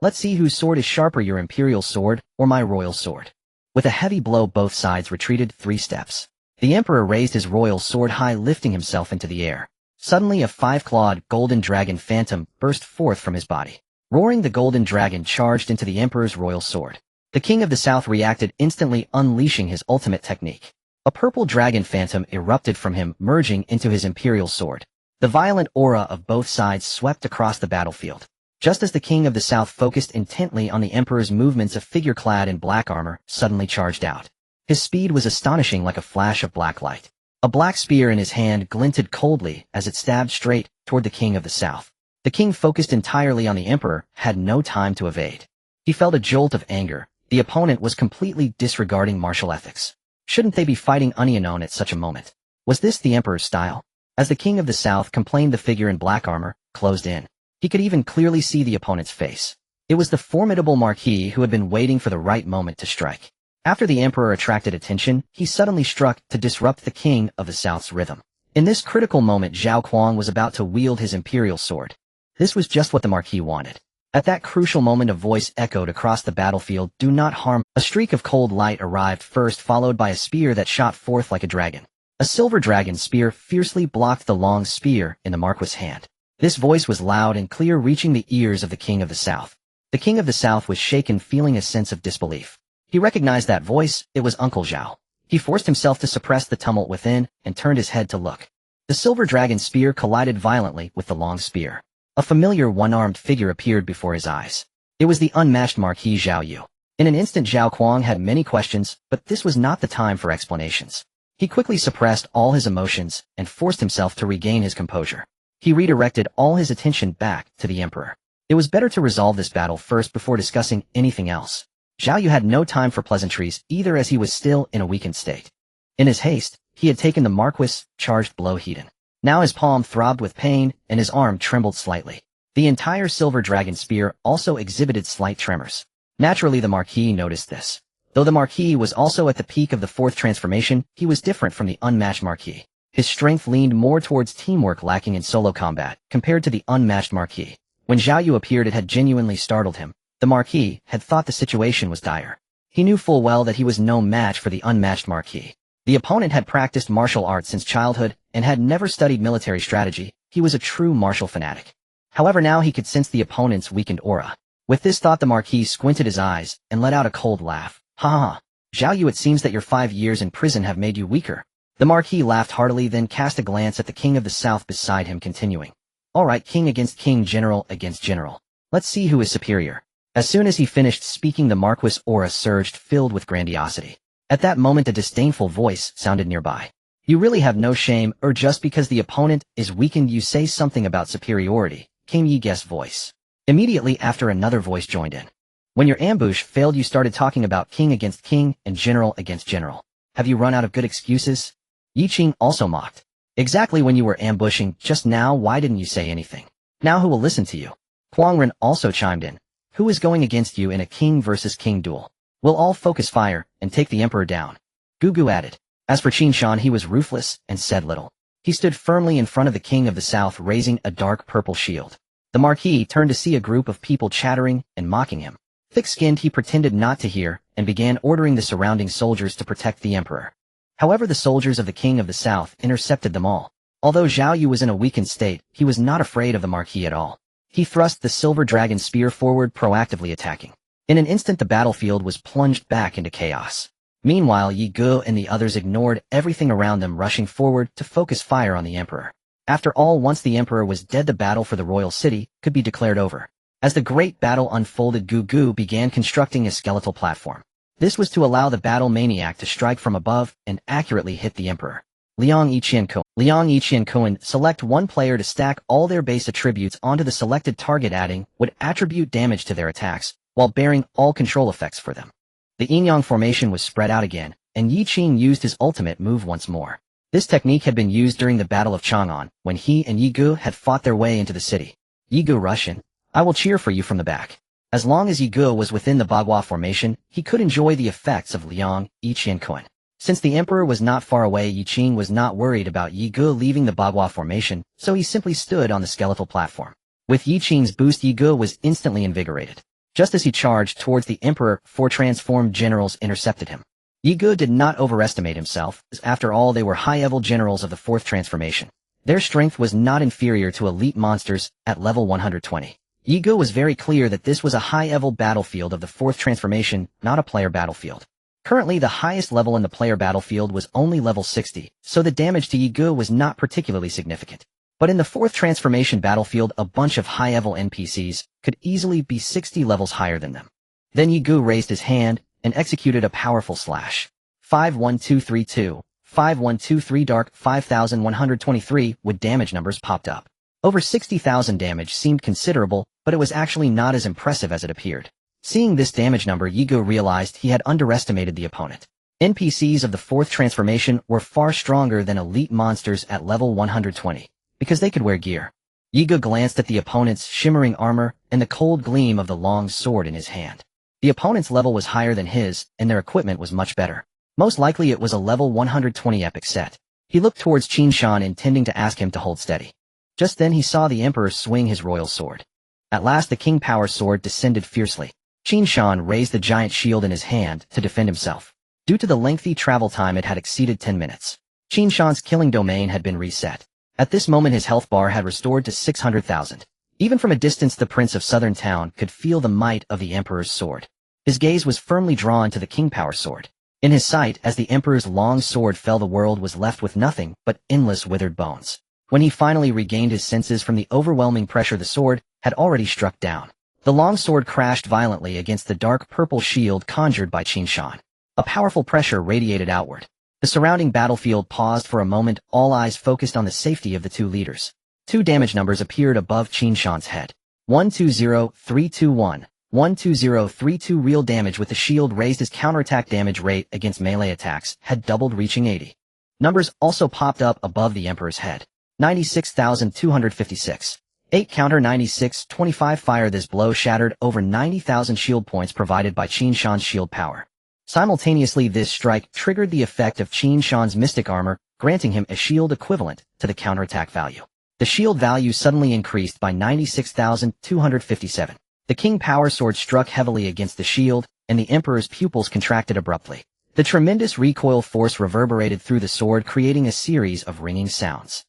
"Let's see whose sword is sharper, your imperial sword or my royal sword." With a heavy blow, both sides retreated 3 steps. The emperor raised his royal sword high, lifting himself into the air. Suddenly, a 5-clawed golden dragon phantom burst forth from his body. Roaring, the golden dragon charged into the emperor's royal sword. The king of the south reacted instantly, unleashing his ultimate technique. A purple dragon phantom erupted from him, merging into his imperial sword. The violent aura of both sides swept across the battlefield. Just as the king of the south focused intently on the emperor's movements, a figure clad in black armor suddenly charged out. His speed was astonishing, like a flash of black light. A black spear in his hand glinted coldly as it stabbed straight toward the king of the south. The king, focused entirely on the emperor, had no time to evade. He felt a jolt of anger. The opponent was completely disregarding martial ethics. Shouldn't they be fighting unknown at such a moment? Was this the emperor's style? As the king of the south complained, the figure in black armor closed in. He could even clearly see the opponent's face. It was the formidable Marquis, who had been waiting for the right moment to strike. After the emperor attracted attention, he suddenly struck to disrupt the king of the south's rhythm. In this critical moment, Zhao Kuang was about to wield his imperial sword. This was just what the Marquis wanted. At that crucial moment, a voice echoed across the battlefield, "Do not harm." A streak of cold light arrived first, followed by a spear that shot forth like a dragon. A silver dragon spear fiercely blocked the long spear in the Marquis' hand. This voice was loud and clear, reaching the ears of the king of the south. The king of the south was shaken, feeling a sense of disbelief. He recognized that voice. It was Uncle Zhao. He forced himself to suppress the tumult within and turned his head to look. The silver dragon spear collided violently with the long spear. A familiar one-armed figure appeared before his eyes. It was the unmatched Marquis Zhao Yu. In an instant, Zhao Kuang had many questions, but this was not the time for explanations. He quickly suppressed all his emotions and forced himself to regain his composure. He redirected all his attention back to the emperor. It was better to resolve this battle first before discussing anything else. Zhao Yu had no time for pleasantries either, as he was still in a weakened state. In his haste, he had taken the Marquis' charged blow heat. Now his palm throbbed with pain, and his arm trembled slightly. The entire silver dragon spear also exhibited slight tremors. Naturally, the Marquis noticed this. Though the Marquis was also at the peak of the 4th transformation, he was different from the unmatched Marquis. His strength leaned more towards teamwork, lacking in solo combat, compared to the unmatched Marquis. When Zhao Yu appeared, it had genuinely startled him. The Marquis had thought the situation was dire. He knew full well that he was no match for the unmatched Marquis. The opponent had practiced martial arts since childhood and had never studied military strategy. He was a true martial fanatic. However, now he could sense the opponent's weakened aura. With this thought, the Marquis squinted his eyes and let out a cold laugh. "Ha ha. Zhao Yu, it seems that your 5 years in prison have made you weaker." The Marquis laughed heartily, then cast a glance at the king of the south beside him, continuing, "All right, king against king, general against general. Let's see who is superior." As soon as he finished speaking, the Marquis' aura surged, filled with grandiosity. At that moment, a disdainful voice sounded nearby. "You really have no shame, or just because the opponent is weakened you say something about superiority," came Yi Guest's voice. Immediately after, another voice joined in. "When your ambush failed, you started talking about king against king and general against general. Have you run out of good excuses?" Yi Qing also mocked. "Exactly, when you were ambushing just now, why didn't you say anything? Now who will listen to you?" Huang Ren also chimed in. "Who is going against you in a king versus king duel? We'll all focus fire and take the emperor down." Gugu added. As for Qin Shan, he was ruthless and said little. He stood firmly in front of the king of the south, raising a dark purple shield. The Marquis turned to see a group of people chattering and mocking him. Thick-skinned, he pretended not to hear and began ordering the surrounding soldiers to protect the emperor. However, the soldiers of the king of the south intercepted them all. Although Zhao Yu was in a weakened state, he was not afraid of the Marquis at all. He thrust the silver dragon spear forward, proactively attacking. In an instant the battlefield was plunged back into chaos. Meanwhile, Yi Ge and the others ignored everything around them, rushing forward to focus fire on the emperor. After all, once the emperor was dead, the battle for the royal city could be declared over. As the great battle unfolded, Gugu began constructing a skeletal platform. This was to allow the battle maniac to strike from above and accurately hit the emperor. Liang Yiqian Cohen, select one player to stack all their base attributes onto the selected target, adding would attribute damage to their attacks, while bearing all control effects for them. The yin-yang formation was spread out again, and Yi Qing used his ultimate move once more. This technique had been used during the Battle of Chang'an, when he and Yi Ge had fought their way into the city. Yi Ge, rush in. I will cheer for you from the back. As long as Yi Ge was within the Bagua formation, he could enjoy the effects of Liang Yiqian Cohen. Since the emperor was not far away, Yi Qing was not worried about Yi Ge leaving the Bagua formation, so he simply stood on the skeletal platform. With Yi Qing's boost, Yi Ge was instantly invigorated. Just as he charged towards the emperor, 4 transformed generals intercepted him. Yi Ge did not overestimate himself, as after all they were high-level generals of the 4th transformation. Their strength was not inferior to elite monsters at level 120. Yi Ge was very clear that this was a high-level battlefield of the 4th transformation, not a player battlefield. Currently the highest level in the player battlefield was only level 60, so the damage to Yi Ge was not particularly significant. But in the 4th transformation battlefield, a bunch of high-level NPCs could easily be 60 levels higher than them. Then Yi Ge raised his hand and executed a powerful slash. 51232, 5123 dark 5123 with damage numbers popped up. Over 60,000 damage seemed considerable, but it was actually not as impressive as it appeared. Seeing this damage number, Yi Ge realized he had underestimated the opponent. NPCs of the 4th transformation were far stronger than elite monsters at level 120. Because they could wear gear. Yi Ge glanced at the opponent's shimmering armor and the cold gleam of the long sword in his hand. The opponent's level was higher than his, and their equipment was much better. Most likely it was a level 120 epic set. He looked towards Qin Shan, intending to ask him to hold steady. Just then he saw the emperor swing his royal sword. At last the king power sword descended fiercely. Qin Shan raised the giant shield in his hand to defend himself. Due to the lengthy travel time, it had exceeded 10 minutes. Qin Shan's killing domain had been reset. At this moment his health bar had restored to 600,000. Even from a distance the prince of southern town could feel the might of the emperor's sword. His gaze was firmly drawn to the king power sword. In his sight, as the emperor's long sword fell, the world was left with nothing but endless withered bones. When he finally regained his senses from the overwhelming pressure, the sword had already struck down. The long sword crashed violently against the dark purple shield conjured by Qin Shan. A powerful pressure radiated outward. The surrounding battlefield paused for a moment, all eyes focused on the safety of the 2 leaders. 2 damage numbers appeared above Qin Shan's head. 120321, 12032 real damage. With the shield raised, his counterattack damage rate against melee attacks had doubled, reaching 80. Numbers also popped up above the emperor's head. 96,256. 8 counter 9625 fire. This blow shattered over 90,000 shield points provided by Qin Shan's shield power. Simultaneously, this strike triggered the effect of Qin Shan's mystic armor, granting him a shield equivalent to the counterattack value. The shield value suddenly increased by 96,257. The king power sword struck heavily against the shield, and the emperor's pupils contracted abruptly. The tremendous recoil force reverberated through the sword, creating a series of ringing sounds.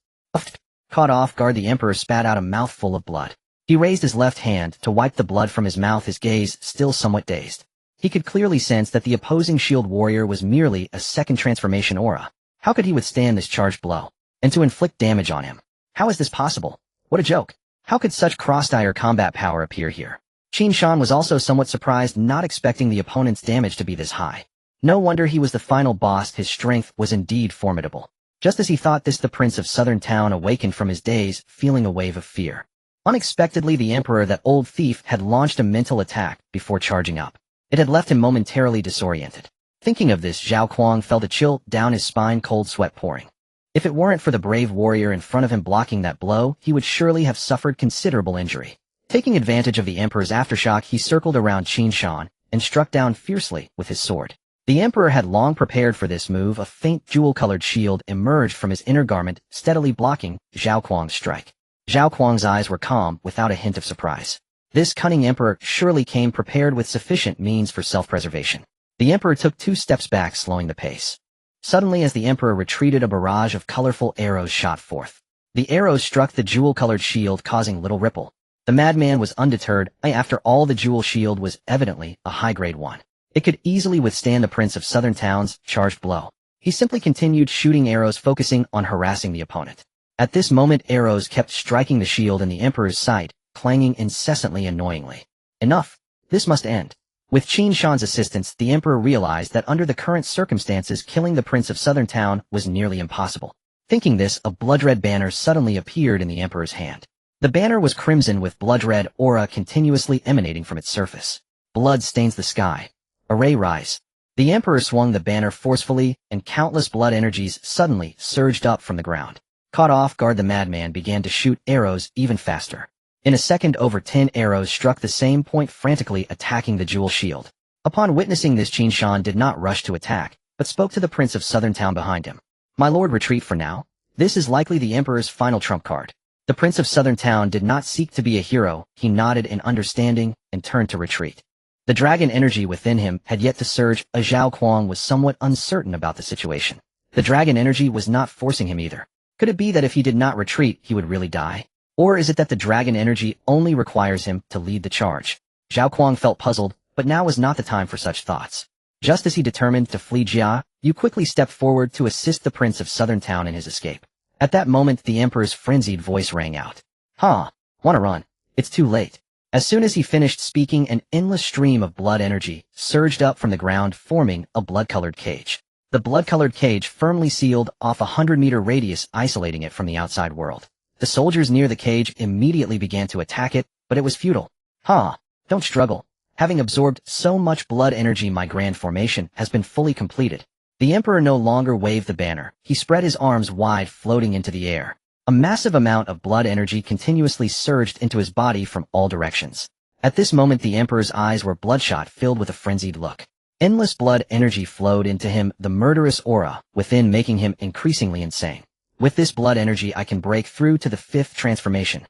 Caught off guard, the emperor spat out a mouthful of blood. He raised his left hand to wipe the blood from his mouth, his gaze still somewhat dazed. He could clearly sense that the opposing shield warrior was merely a 2nd transformation aura. How could he withstand this charged blow? And to inflict damage on him? How is this possible? What a joke. How could such cross-dire combat power appear here? Qin Shan was also somewhat surprised, not expecting the opponent's damage to be this high. No wonder he was the final boss. His strength was indeed formidable. Just as he thought this, the prince of southern town awakened from his daze, feeling a wave of fear. Unexpectedly, the emperor, that old thief, had launched a mental attack before charging up. It had left him momentarily disoriented. Thinking of this, Zhao Kuang felt a chill down his spine, cold sweat pouring. If it weren't for the brave warrior in front of him blocking that blow, he would surely have suffered considerable injury. Taking advantage of the emperor's aftershock, he circled around Qin Shan and struck down fiercely with his sword. The emperor had long prepared for this move. A faint jewel-colored shield emerged from his inner garment, steadily blocking Zhao Kuang's strike. Zhao Kuang's eyes were calm, without a hint of surprise. This cunning emperor surely came prepared with sufficient means for self-preservation. The emperor took 2 steps back, slowing the pace. Suddenly, as the emperor retreated, a barrage of colorful arrows shot forth. The arrows struck the jewel-colored shield, causing little ripple. The madman was undeterred. After all, the jewel shield was evidently a high-grade one. It could easily withstand the Prince of Southern Town's charged blow. He simply continued shooting arrows, focusing on harassing the opponent. At this moment, arrows kept striking the shield in the Emperor's sight, clanging incessantly, annoyingly. Enough! This must end. With Qin Shan's assistance, the Emperor realized that under the current circumstances, killing the Prince of Southern Town was nearly impossible. Thinking this, a blood-red banner suddenly appeared in the Emperor's hand. The banner was crimson with blood-red aura continuously emanating from its surface. Blood stains the sky. Array rise. The Emperor swung the banner forcefully, and countless blood energies suddenly surged up from the ground. Caught off guard, the madman began to shoot arrows even faster. In a second, over 10 arrows struck the same point, frantically attacking the jewel shield. Upon witnessing this, Qin Shan did not rush to attack, but spoke to the Prince of Southern Town behind him. "My lord, retreat for now. This is likely the Emperor's final trump card." The Prince of Southern Town did not seek to be a hero. He nodded in understanding and turned to retreat. The dragon energy within him had yet to surge. Zhao Kuang was somewhat uncertain about the situation. The dragon energy was not forcing him either. Could it be that if he did not retreat, he would really die? Or is it that the dragon energy only requires him to lead the charge? Zhao Kuang felt puzzled, but now was not the time for such thoughts. Just as he determined to flee, Jia, you quickly stepped forward to assist the Prince of Southern Town in his escape. At that moment, the Emperor's frenzied voice rang out. Wanna run? It's too late. As soon as he finished speaking, an endless stream of blood energy surged up from the ground, forming a blood-colored cage. The blood-colored cage firmly sealed off a 100-meter radius, isolating it from the outside world. The soldiers near the cage immediately began to attack it, but it was futile. Don't struggle. Having absorbed so much blood energy, my grand formation has been fully completed. The Emperor no longer waved the banner. He spread his arms wide, floating into the air. A massive amount of blood energy continuously surged into his body from all directions. At this moment, the Emperor's eyes were bloodshot, filled with a frenzied look. Endless blood energy flowed into him, the murderous aura within making him increasingly insane. With this blood energy, I can break through to the 5th transformation.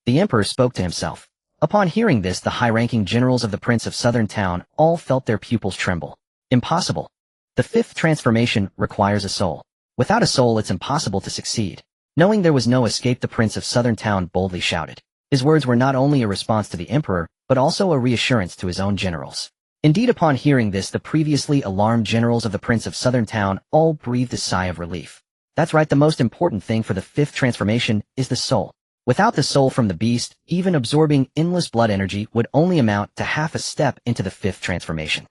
The Emperor spoke to himself. Upon hearing this, the high-ranking generals of the Prince of Southern Town all felt their pupils tremble. Impossible. The 5th transformation requires a soul. Without a soul, it's impossible to succeed. Knowing there was no escape, the Prince of Southern Town boldly shouted. His words were not only a response to the Emperor, but also a reassurance to his own generals. Indeed, upon hearing this, the previously alarmed generals of the Prince of Southern Town all breathed a sigh of relief. That's right, the most important thing for the 5th transformation is the soul. Without the soul from the beast, even absorbing endless blood energy would only amount to half a step into the 5th transformation.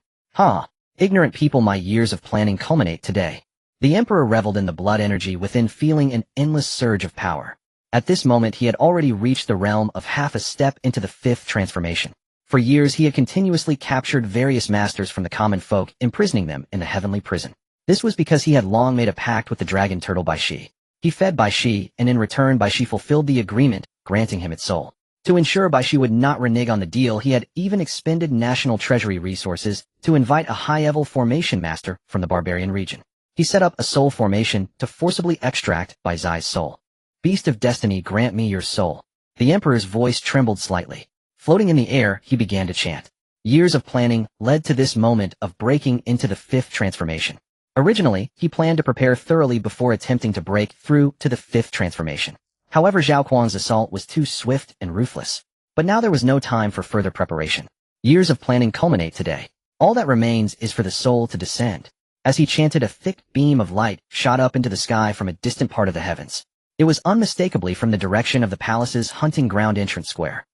Ignorant people, my years of planning culminate today. The Emperor reveled in the blood energy within, feeling an endless surge of power. At this moment, he had already reached the realm of half a step into the 5th transformation. For years, he had continuously captured various masters from the common folk, imprisoning them in the heavenly prison. This was because he had long made a pact with the dragon turtle Bai Shi. He fed Bai Shi, and in return Bai Shi fulfilled the agreement, granting him its soul. To ensure Bai Shi would not renege on the deal, he had even expended national treasury resources to invite a high-level formation master from the barbarian region. He set up a soul formation to forcibly extract Bai Zai's soul. "Beast of Destiny, grant me your soul." The Emperor's voice trembled slightly. Floating in the air, he began to chant. Years of planning led to this moment of breaking into the 5th transformation. Originally, he planned to prepare thoroughly before attempting to break through to the 5th transformation. However, Zhao Kuang's assault was too swift and ruthless. But now there was no time for further preparation. Years of planning culminate today. All that remains is for the soul to descend. As he chanted, a thick beam of light shot up into the sky from a distant part of the heavens. It was unmistakably from the direction of the palace's hunting ground entrance square.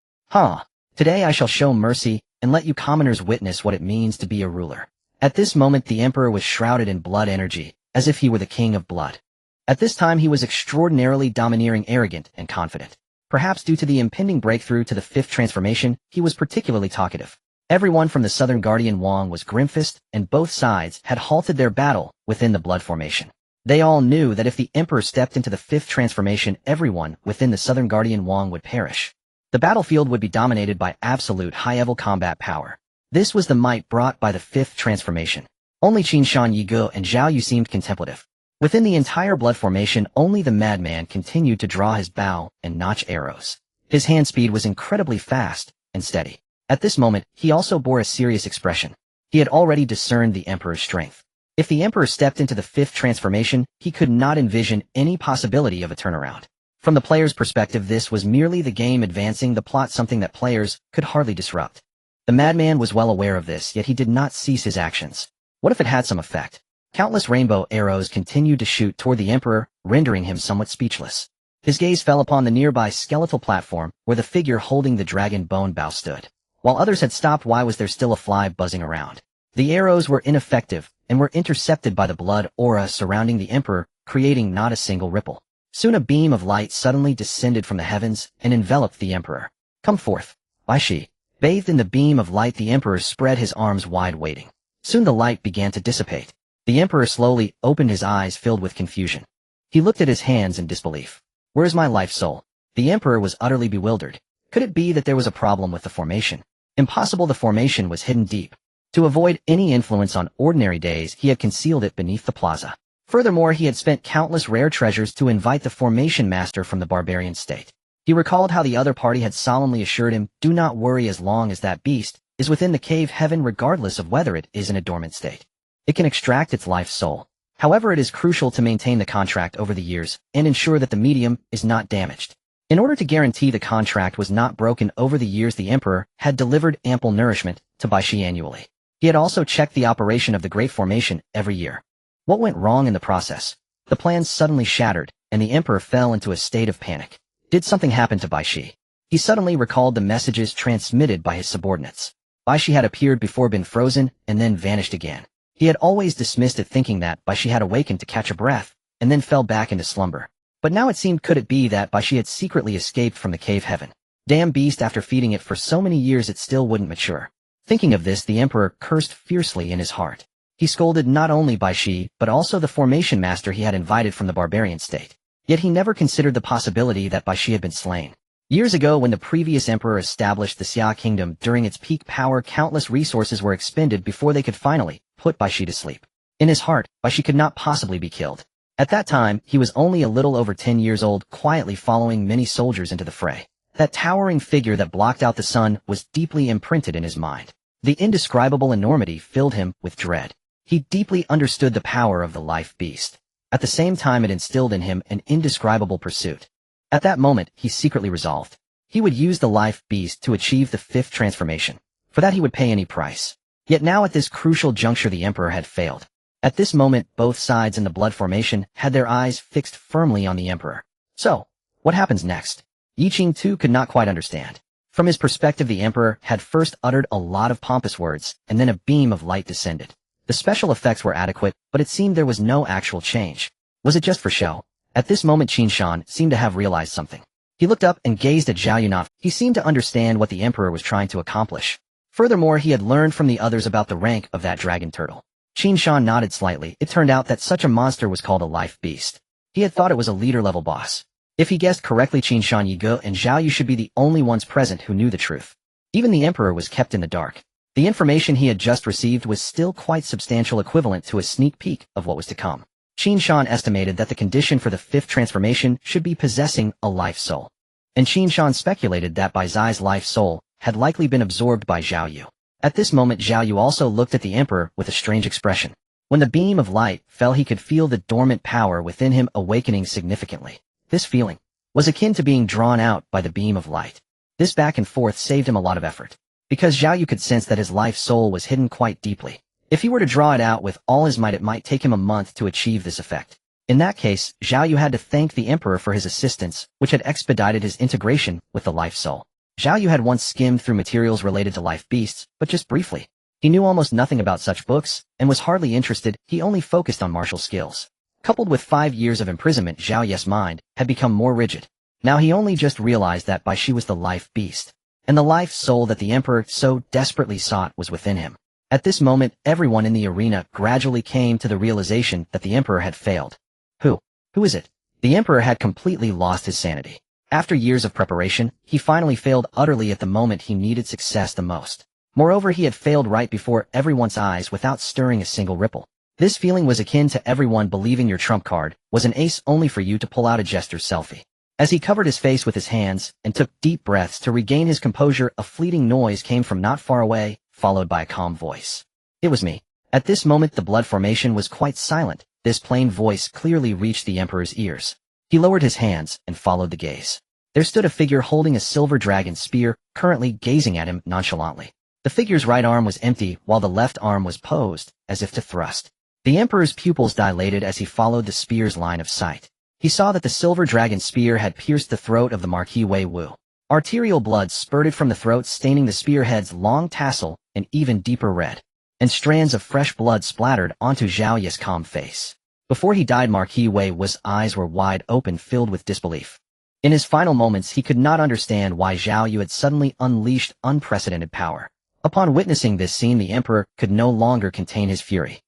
Today I shall show mercy and let you commoners witness what it means to be a ruler. At this moment, the Emperor was shrouded in blood energy, as if he were the king of blood. At this time, he was extraordinarily domineering, arrogant, and confident. Perhaps due to the impending breakthrough to the 5th transformation, he was particularly talkative. Everyone from the Southern Guardian Wang was grim-faced, and both sides had halted their battle within the blood formation. They all knew that if the Emperor stepped into the 5th transformation, everyone within the Southern Guardian Wang would perish. The battlefield would be dominated by absolute high-level combat power. This was the might brought by the 5th transformation. Only Qin Shan, Yigo, and Zhao Yu seemed contemplative. Within the entire blood formation, only the madman continued to draw his bow and notch arrows. His hand speed was incredibly fast and steady. At this moment, he also bore a serious expression. He had already discerned the Emperor's strength. If the Emperor stepped into the 5th transformation, he could not envision any possibility of a turnaround. From the player's perspective, this was merely the game advancing the plot, something that players could hardly disrupt. The madman was well aware of this, yet he did not cease his actions. What if it had some effect? Countless rainbow arrows continued to shoot toward the Emperor, rendering him somewhat speechless. His gaze fell upon the nearby skeletal platform where the figure holding the dragon bone bow stood. While others had stopped, why was there still a fly buzzing around? The arrows were ineffective and were intercepted by the blood aura surrounding the Emperor, creating not a single ripple. Soon a beam of light suddenly descended from the heavens and enveloped the Emperor. "Come forth, Bai Shi." Bathed in the beam of light, the Emperor spread his arms wide, waiting. Soon the light began to dissipate. The Emperor slowly opened his eyes, filled with confusion. He looked at his hands in disbelief. "Where is my life soul?" The Emperor was utterly bewildered. Could it be that there was a problem with the formation? Impossible, the formation was hidden deep. To avoid any influence on ordinary days, he had concealed it beneath the plaza. Furthermore, he had spent countless rare treasures to invite the formation master from the barbarian state. He recalled how the other party had solemnly assured him, "Do not worry, as long as that beast is within the cave heaven, regardless of whether it is in a dormant state. It can extract its life soul. However, it is crucial to maintain the contract over the years and ensure that the medium is not damaged." In order to guarantee the contract was not broken over the years, the Emperor had delivered ample nourishment to Bai Shi annually. He had also checked the operation of the Great Formation every year. What went wrong in the process? The plans suddenly shattered, and the Emperor fell into a state of panic. Did something happen to Bai Shi? He suddenly recalled the messages transmitted by his subordinates. Bai Shi had appeared before, been frozen, and then vanished again. He had always dismissed it, thinking that Bai Shi had awakened to catch a breath, and then fell back into slumber. But now it seemed, could it be that Bai Shi had secretly escaped from the cave heaven? Damn beast, after feeding it for so many years it still wouldn't mature. Thinking of this, the Emperor cursed fiercely in his heart. He scolded not only Bai Shi, but also the formation master he had invited from the barbarian state. Yet he never considered the possibility that Bai Shi had been slain. Years ago, when the previous emperor established the Xia kingdom during its peak power, countless resources were expended before they could finally put Bai Shi to sleep. In his heart, Bai Shi could not possibly be killed. At that time, he was only a little over 10 years old, quietly following many soldiers into the fray. That towering figure that blocked out the sun was deeply imprinted in his mind. The indescribable enormity filled him with dread. He deeply understood the power of the life beast. At the same time, it instilled in him an indescribable pursuit. At that moment, he secretly resolved. He would use the life beast to achieve the fifth transformation. For that he would pay any price. Yet now at this crucial juncture, the Emperor had failed. At this moment, both sides in the blood formation had their eyes fixed firmly on the Emperor. So, what happens next? Yi Qing too could not quite understand. From his perspective, the Emperor had first uttered a lot of pompous words, and then a beam of light descended. The special effects were adequate, but it seemed there was no actual change. Was it just for show? At this moment, Qin Shan seemed to have realized something. He looked up and gazed at Zhao Yunnan. He seemed to understand what the Emperor was trying to accomplish. Furthermore, he had learned from the others about the rank of that dragon turtle. Qin Shan nodded slightly. It turned out that such a monster was called a life beast. He had thought it was a leader-level boss. If he guessed correctly, Qin Shan, Yigo, and Zhao Yu should be the only ones present who knew the truth. Even the Emperor was kept in the dark. The information he had just received was still quite substantial, equivalent to a sneak peek of what was to come. Qin Shan estimated that the condition for the fifth transformation should be possessing a life soul. And Qin Shan speculated that Bai Zai's life soul had likely been absorbed by Zhao Yu. At this moment, Zhao Yu also looked at the Emperor with a strange expression. When the beam of light fell, he could feel the dormant power within him awakening significantly. This feeling was akin to being drawn out by the beam of light. This back and forth saved him a lot of effort, because Zhao Yu could sense that his life soul was hidden quite deeply. If he were to draw it out with all his might, it might take him a month to achieve this effect. In that case, Zhao Yu had to thank the Emperor for his assistance, which had expedited his integration with the life soul. Zhao Yu had once skimmed through materials related to life beasts, but just briefly. He knew almost nothing about such books, and was hardly interested. He only focused on martial skills. Coupled with 5 years of imprisonment, Zhao Yu's mind had become more rigid. Now he only just realized that Bai Shi was the life beast, and the life soul that the Emperor so desperately sought was within him. At this moment, everyone in the arena gradually came to the realization that the Emperor had failed. Who is it? The Emperor had completely lost his sanity. After years of preparation, he finally failed utterly at the moment he needed success the most. Moreover, he had failed right before everyone's eyes without stirring a single ripple. This feeling was akin to everyone believing your trump card was an ace only for you to pull out a jester's selfie. As he covered his face with his hands and took deep breaths to regain his composure, a fleeting noise came from not far away, followed by a calm voice. It was me. At this moment, the blood formation was quite silent. This plain voice clearly reached the Emperor's ears. He lowered his hands and followed the gaze. There stood a figure holding a silver dragon spear, currently gazing at him nonchalantly. The figure's right arm was empty, while the left arm was posed, as if to thrust. The Emperor's pupils dilated as he followed the spear's line of sight. He saw that the silver dragon spear had pierced the throat of the Marquis Wei Wu. Arterial blood spurted from the throat, staining the spearhead's long tassel an even deeper red, and strands of fresh blood splattered onto Zhao Yu's calm face. Before he died, Marquis Wei Wu's eyes were wide open, filled with disbelief. In his final moments, he could not understand why Zhao Yu had suddenly unleashed unprecedented power. Upon witnessing this scene, the Emperor could no longer contain his fury.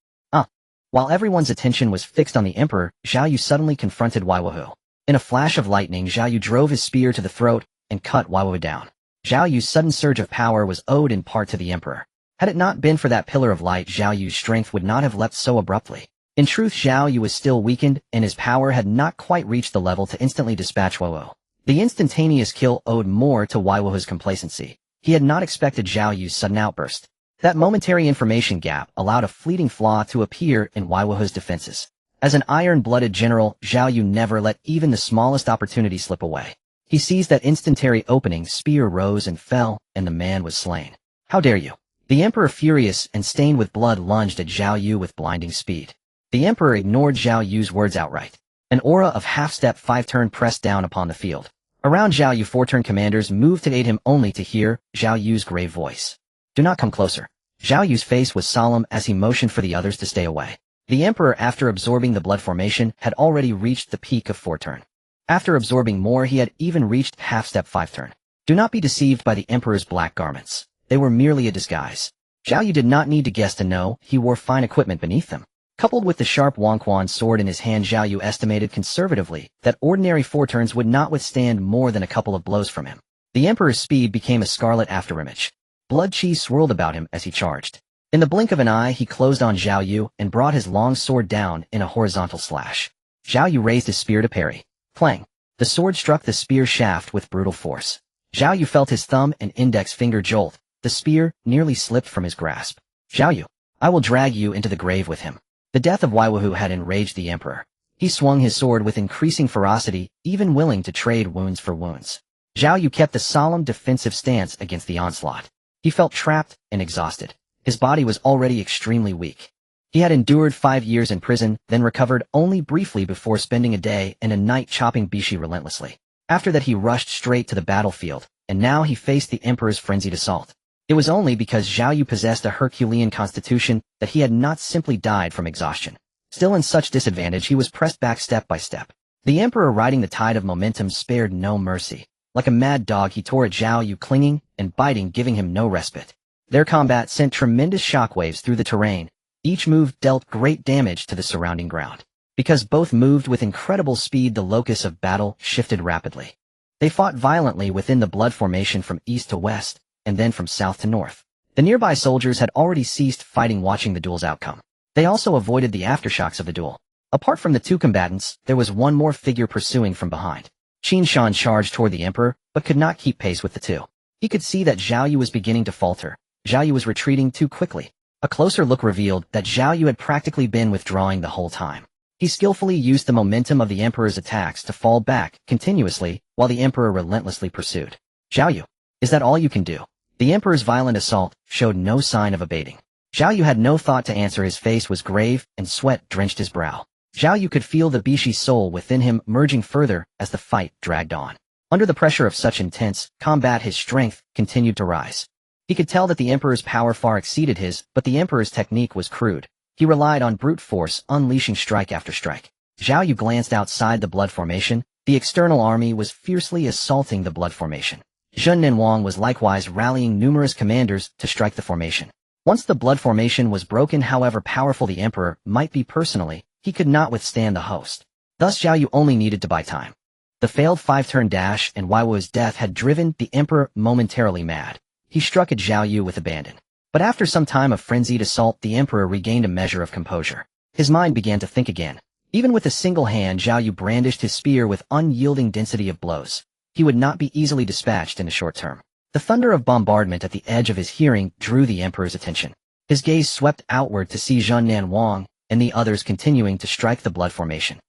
While everyone's attention was fixed on the Emperor, Zhao Yu suddenly confronted Wei Wu. In a flash of lightning, Zhao Yu drove his spear to the throat and cut Wei Wu down. Zhao Yu's sudden surge of power was owed in part to the Emperor. Had it not been for that pillar of light, Zhao Yu's strength would not have leapt so abruptly. In truth, Zhao Yu was still weakened, and his power had not quite reached the level to instantly dispatch Wei Wu. The instantaneous kill owed more to Wei Wu's complacency. He had not expected Zhao Yu's sudden outburst. That momentary information gap allowed a fleeting flaw to appear in Wei Wu's defenses. As an iron-blooded general, Zhao Yu never let even the smallest opportunity slip away. He seized that instantary opening, spear rose and fell, and the man was slain. How dare you? The Emperor, furious and stained with blood, lunged at Zhao Yu with blinding speed. The Emperor ignored Zhao Yu's words outright. An aura of half-step 5-turn pressed down upon the field. Around Zhao Yu, 4-turn commanders moved to aid him, only to hear Zhao Yu's grave voice. Do not come closer. Zhao Yu's face was solemn as he motioned for the others to stay away. The Emperor, after absorbing the blood formation, had already reached the peak of 4-turn. After absorbing more, he had even reached half-step 5-turn. Do not be deceived by the Emperor's black garments. They were merely a disguise. Zhao Yu did not need to guess to know he wore fine equipment beneath them. Coupled with the sharp Wangquan sword in his hand, Zhao Yu estimated conservatively that ordinary 4-turns would not withstand more than a couple of blows from him. The Emperor's speed became a scarlet afterimage. Blood chi swirled about him as he charged. In the blink of an eye, he closed on Zhao Yu and brought his long sword down in a horizontal slash. Zhao Yu raised his spear to parry. Clang! The sword struck the spear shaft with brutal force. Zhao Yu felt his thumb and index finger jolt. The spear nearly slipped from his grasp. Zhao Yu, I will drag you into the grave with him. The death of Wei Wu had enraged the Emperor. He swung his sword with increasing ferocity, even willing to trade wounds for wounds. Zhao Yu kept a solemn defensive stance against the onslaught. He felt trapped and exhausted. His body was already extremely weak. He had endured 5 years in prison, then recovered only briefly before spending a day and a night chopping bishi relentlessly. After that, he rushed straight to the battlefield, and now he faced the Emperor's frenzied assault. It was only because Zhao Yu possessed a Herculean constitution that he had not simply died from exhaustion. Still in such disadvantage, he was pressed back step by step. The Emperor, riding the tide of momentum, spared no mercy. Like a mad dog, he tore at Zhao Yu, clinging and biting, giving him no respite. Their combat sent tremendous shockwaves through the terrain. Each move dealt great damage to the surrounding ground. Because both moved with incredible speed, the locus of battle shifted rapidly. They fought violently within the blood formation from east to west, and then from south to north. The nearby soldiers had already ceased fighting, watching the duel's outcome. They also avoided the aftershocks of the duel. Apart from the two combatants, there was one more figure pursuing from behind. Qin Shan charged toward the Emperor, but could not keep pace with the two. He could see that Zhao Yu was beginning to falter. Zhao Yu was retreating too quickly. A closer look revealed that Zhao Yu had practically been withdrawing the whole time. He skillfully used the momentum of the Emperor's attacks to fall back continuously, while the Emperor relentlessly pursued. Zhao Yu, is that all you can do? The Emperor's violent assault showed no sign of abating. Zhao Yu had no thought to answer. His face was grave, and sweat drenched his brow. Zhao Yu could feel the Bishi soul within him merging further as the fight dragged on. Under the pressure of such intense combat, his strength continued to rise. He could tell that the Emperor's power far exceeded his, but the Emperor's technique was crude. He relied on brute force, unleashing strike after strike. Zhao Yu glanced outside the blood formation. The external army was fiercely assaulting the blood formation. Zhun Nenwang was likewise rallying numerous commanders to strike the formation. Once the blood formation was broken, however powerful the Emperor might be personally, he could not withstand the host. Thus Zhao Yu only needed to buy time. The failed 5-turn dash and Wei Wu's death had driven the Emperor momentarily mad. He struck at Zhao Yu with abandon. But after some time of frenzied assault, the Emperor regained a measure of composure. His mind began to think again. Even with a single hand, Zhao Yu brandished his spear with unyielding density of blows. He would not be easily dispatched in the short term. The thunder of bombardment at the edge of his hearing drew the Emperor's attention. His gaze swept outward to see Zhun Nenwang and the others continuing to strike the blood formation.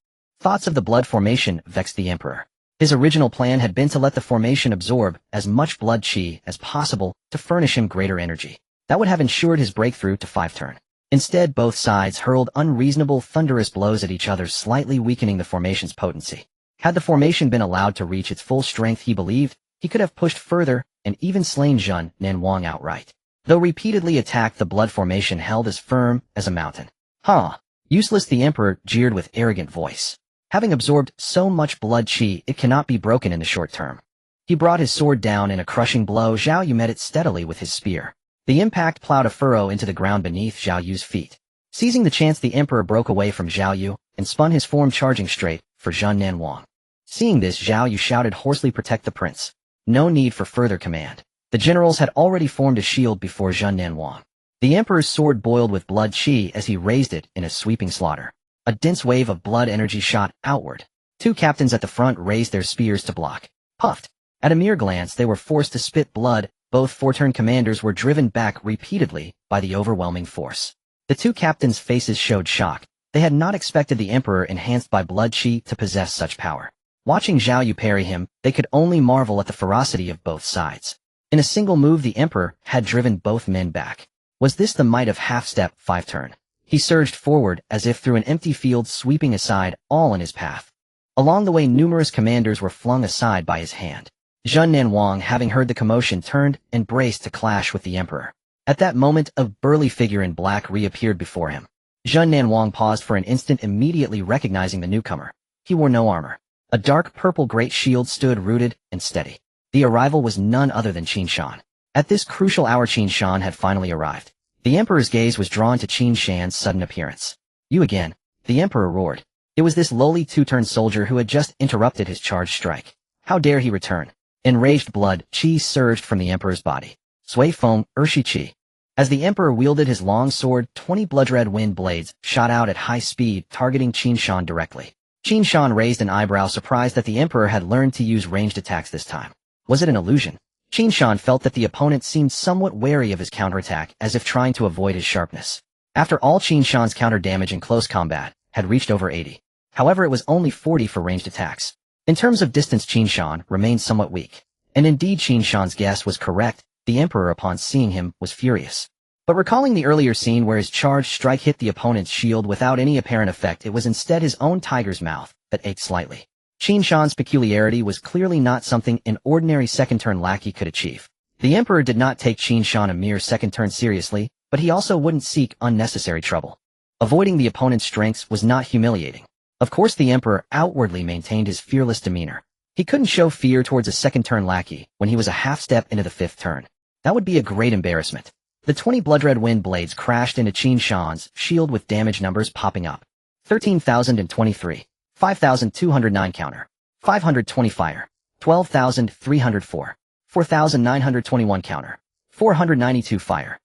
Thoughts of the blood formation vexed the emperor. His original plan had been to let the formation absorb as much blood chi as possible to furnish him greater energy. That would have ensured his breakthrough to 5-turn. Instead, both sides hurled unreasonable, thunderous blows at each other, slightly weakening the formation's potency. Had the formation been allowed to reach its full strength, he believed, he could have pushed further and even slain Zhun Nanwang outright. Though repeatedly attacked, the blood formation held as firm as a mountain. Huh. Useless, the emperor jeered with arrogant voice. Having absorbed so much blood chi, it cannot be broken in the short term. He brought his sword down in a crushing blow. Zhao Yu met it steadily with his spear. The impact plowed a furrow into the ground beneath Zhao Yu's feet. Seizing the chance, the emperor broke away from Zhao Yu and spun his form, charging straight for Zhun Nanwang. Seeing this, Zhao Yu shouted hoarsely, "Protect the prince." No need for further command. The generals had already formed a shield before Zhun Nanwang. The emperor's sword boiled with blood chi as he raised it in a sweeping slaughter. A dense wave of blood energy shot outward. Two captains at the front raised their spears to block. Puffed. At a mere glance, they were forced to spit blood. Both 4-turn commanders were driven back repeatedly by the overwhelming force. The two captains' faces showed shock. They had not expected the emperor, enhanced by blood chi, to possess such power. Watching Zhao Yu parry him, they could only marvel at the ferocity of both sides. In a single move, the emperor had driven both men back. Was this the might of half-step 5-turn? He surged forward as if through an empty field, sweeping aside all in his path. Along the way, numerous commanders were flung aside by his hand. Zhun Nanwang, having heard the commotion, turned and braced to clash with the emperor. At that moment, a burly figure in black reappeared before him. Zhun Nanwang paused for an instant, immediately recognizing the newcomer. He wore no armor. A dark purple great shield stood rooted and steady. The arrival was none other than Qin Shan. At this crucial hour, Qin Shan had finally arrived. The emperor's gaze was drawn to Qin Shan's sudden appearance. "You again?" the emperor roared. It was this lowly 2-turn soldier who had just interrupted his charged strike. How dare he return? Enraged, blood chi surged from the emperor's body. Sui Feng, Ershi Qi. As the emperor wielded his long sword, 20 blood-red wind blades shot out at high speed, targeting Qin Shan directly. Qin Shan raised an eyebrow, surprised that the emperor had learned to use ranged attacks this time. Was it an illusion? Qin Shan felt that the opponent seemed somewhat wary of his counterattack, as if trying to avoid his sharpness. After all, Qin Shan's counter damage in close combat had reached over 80. However, it was only 40 for ranged attacks. In terms of distance, Qin Shan remained somewhat weak. And indeed, Qin Shan's guess was correct. The emperor, upon seeing him, was furious. But recalling the earlier scene where his charged strike hit the opponent's shield without any apparent effect, it was instead his own tiger's mouth that ached slightly. Qin Shan's peculiarity was clearly not something an ordinary second-turn lackey could achieve. The emperor did not take Qin Shan, a mere second-turn, seriously, but he also wouldn't seek unnecessary trouble. Avoiding the opponent's strengths was not humiliating. Of course, the emperor outwardly maintained his fearless demeanor. He couldn't show fear towards a second-turn lackey when he was a half-step into the 5th turn. That would be a great embarrassment. The 20 blood-red wind blades crashed into Qin Shan's shield, with damage numbers popping up. 13,023. 5,209 counter. 520 fire. 12,304. 4,921 counter. 492 fire.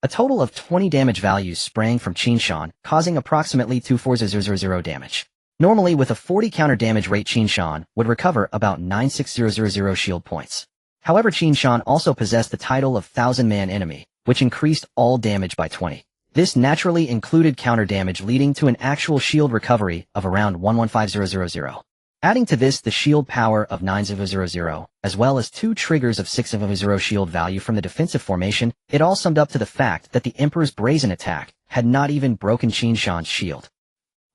A total of 20 damage values sprang from Qin Shan, causing approximately 24000 damage. Normally, with a 40 counter damage rate, Qin Shan would recover about 96000 shield points. However, Qin Shan also possessed the title of 1000-man enemy, which increased all damage by 20. This naturally included counter damage, leading to an actual shield recovery of around 115000. Adding to this the shield power of 9000, as well as 2 triggers of 6000 shield value from the defensive formation, it all summed up to the fact that the emperor's brazen attack had not even broken Qin Shan's shield.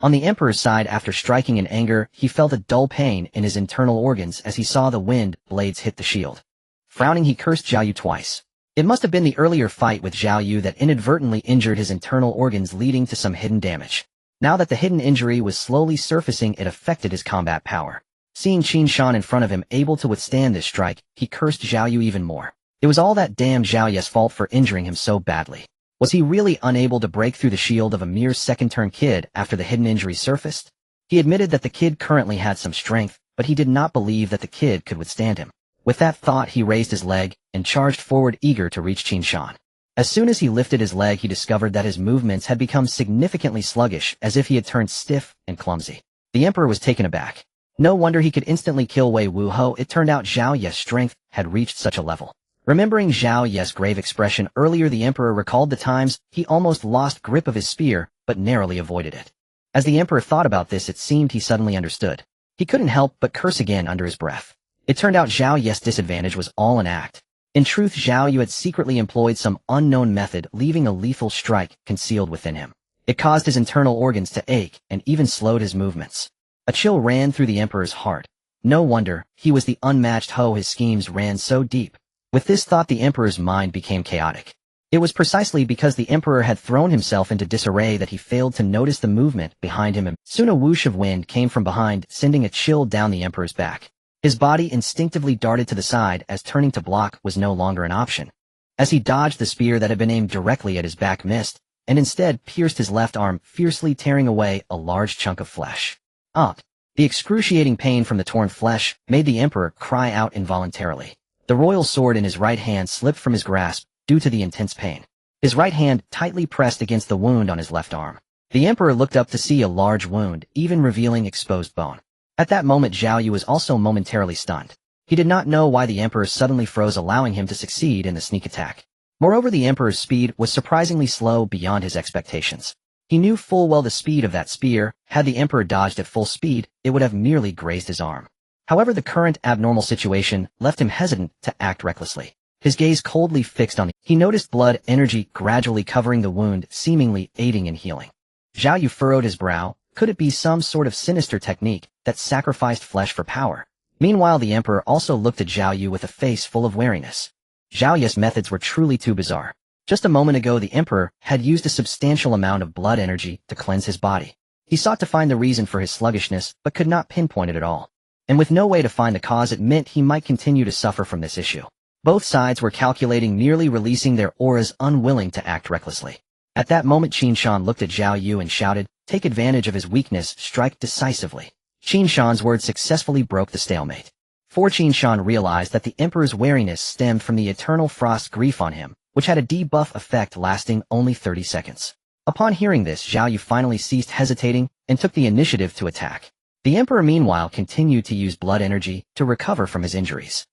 On the emperor's side, after striking in anger, he felt a dull pain in his internal organs as he saw the wind blades hit the shield. Frowning, he cursed Zhao Yu twice. It must have been the earlier fight with Zhao Yu that inadvertently injured his internal organs, leading to some hidden damage. Now that the hidden injury was slowly surfacing, it affected his combat power. Seeing Qin Shan in front of him able to withstand this strike, he cursed Zhao Yu even more. It was all that damn Zhao Yu's fault for injuring him so badly. Was he really unable to break through the shield of a mere second-turn kid after the hidden injury surfaced? He admitted that the kid currently had some strength, but he did not believe that the kid could withstand him. With that thought, he raised his leg and charged forward, eager to reach Qin Shan. As soon as he lifted his leg, he discovered that his movements had become significantly sluggish, as if he had turned stiff and clumsy. The emperor was taken aback. No wonder he could instantly kill Wei Wuho. It turned out Zhao Yu's strength had reached such a level. Remembering Zhao Yu's grave expression earlier, the emperor recalled the times he almost lost grip of his spear, but narrowly avoided it. As the emperor thought about this, it seemed he suddenly understood. He couldn't help but curse again under his breath. It turned out Zhao Yu's disadvantage was all an act. In truth, Zhao Yu had secretly employed some unknown method, leaving a lethal strike concealed within him. It caused his internal organs to ache and even slowed his movements. A chill ran through the emperor's heart. No wonder, he was the unmatched Ho, his schemes ran so deep. With this thought, the emperor's mind became chaotic. It was precisely because the emperor had thrown himself into disarray that he failed to notice the movement behind him, and soon a whoosh of wind came from behind, sending a chill down the emperor's back. His body instinctively darted to the side as turning to block was no longer an option. As he dodged, the spear that had been aimed directly at his back missed, and instead pierced his left arm, fiercely tearing away a large chunk of flesh. The excruciating pain from the torn flesh made the emperor cry out involuntarily. The royal sword in his right hand slipped from his grasp due to the intense pain. His right hand tightly pressed against the wound on his left arm. The emperor looked up to see a large wound, even revealing exposed bone. At that moment, Zhao Yu was also momentarily stunned. He did not know why the emperor suddenly froze, allowing him to succeed in the sneak attack. Moreover, the emperor's speed was surprisingly slow beyond his expectations. He knew full well the speed of that spear. Had the emperor dodged at full speed, it would have merely grazed his arm. However, the current abnormal situation left him hesitant to act recklessly. His gaze coldly fixed on he noticed blood energy gradually covering the wound, seemingly aiding in healing. Zhao Yu furrowed his brow. Could it be some sort of sinister technique that sacrificed flesh for power? Meanwhile, the emperor also looked at Zhao Yu with a face full of wariness. Zhao Yu's methods were truly too bizarre. Just a moment ago, the emperor had used a substantial amount of blood energy to cleanse his body. He sought to find the reason for his sluggishness, but could not pinpoint it at all. And with no way to find the cause, it meant he might continue to suffer from this issue. Both sides were calculating, merely releasing their auras, unwilling to act recklessly. At that moment, Qin Shan looked at Zhao Yu and shouted, "Take advantage of his weakness, strike decisively." Qin Shan's words successfully broke the stalemate. For Qin Shan realized that the emperor's wariness stemmed from the eternal frost grief on him, which had a debuff effect lasting only 30 seconds. Upon hearing this, Zhao Yu finally ceased hesitating and took the initiative to attack. The emperor meanwhile continued to use blood energy to recover from his injuries.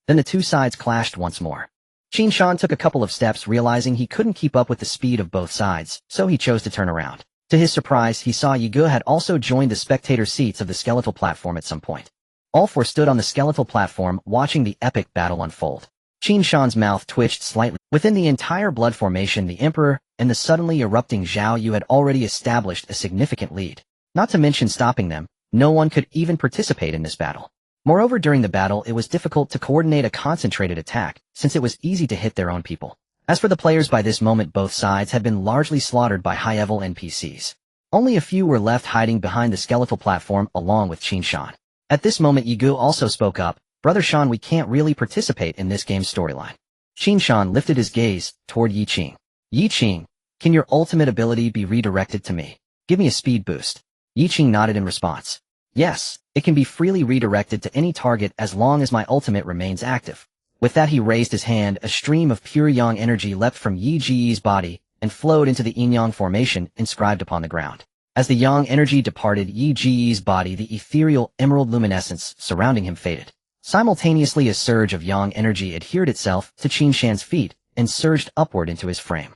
Then the two sides clashed once more. Qin Shan took a couple of steps, realizing he couldn't keep up with the speed of both sides, so he chose to turn around. To his surprise, he saw Yi Ge had also joined the spectator seats of the skeletal platform at some point. All four stood on the skeletal platform, watching the epic battle unfold. Qin Shan's mouth twitched slightly. Within the entire blood formation, the emperor and the suddenly erupting Zhao Yu had already established a significant lead. Not to mention stopping them, no one could even participate in this battle. Moreover, during the battle, it was difficult to coordinate a concentrated attack, since it was easy to hit their own people. As for the players, by this moment both sides had been largely slaughtered by high-level NPCs. Only a few were left hiding behind the skeletal platform along with Qin Shan. At this moment, Yi Ge also spoke up, "Brother Shan, we can't really participate in this game's storyline." Qin Shan lifted his gaze toward Yi Qing. "Yi Qing, can your ultimate ability be redirected to me? Give me a speed boost." Yi Qing nodded in response. "Yes, it can be freely redirected to any target as long as my ultimate remains active." With that, he raised his hand. A stream of pure yang energy leapt from Yi Ji's body and flowed into the yin-yang formation inscribed upon the ground. As the yang energy departed Yi Ji's body, the ethereal emerald luminescence surrounding him faded. Simultaneously, a surge of yang energy adhered itself to Qin Shan's feet and surged upward into his frame.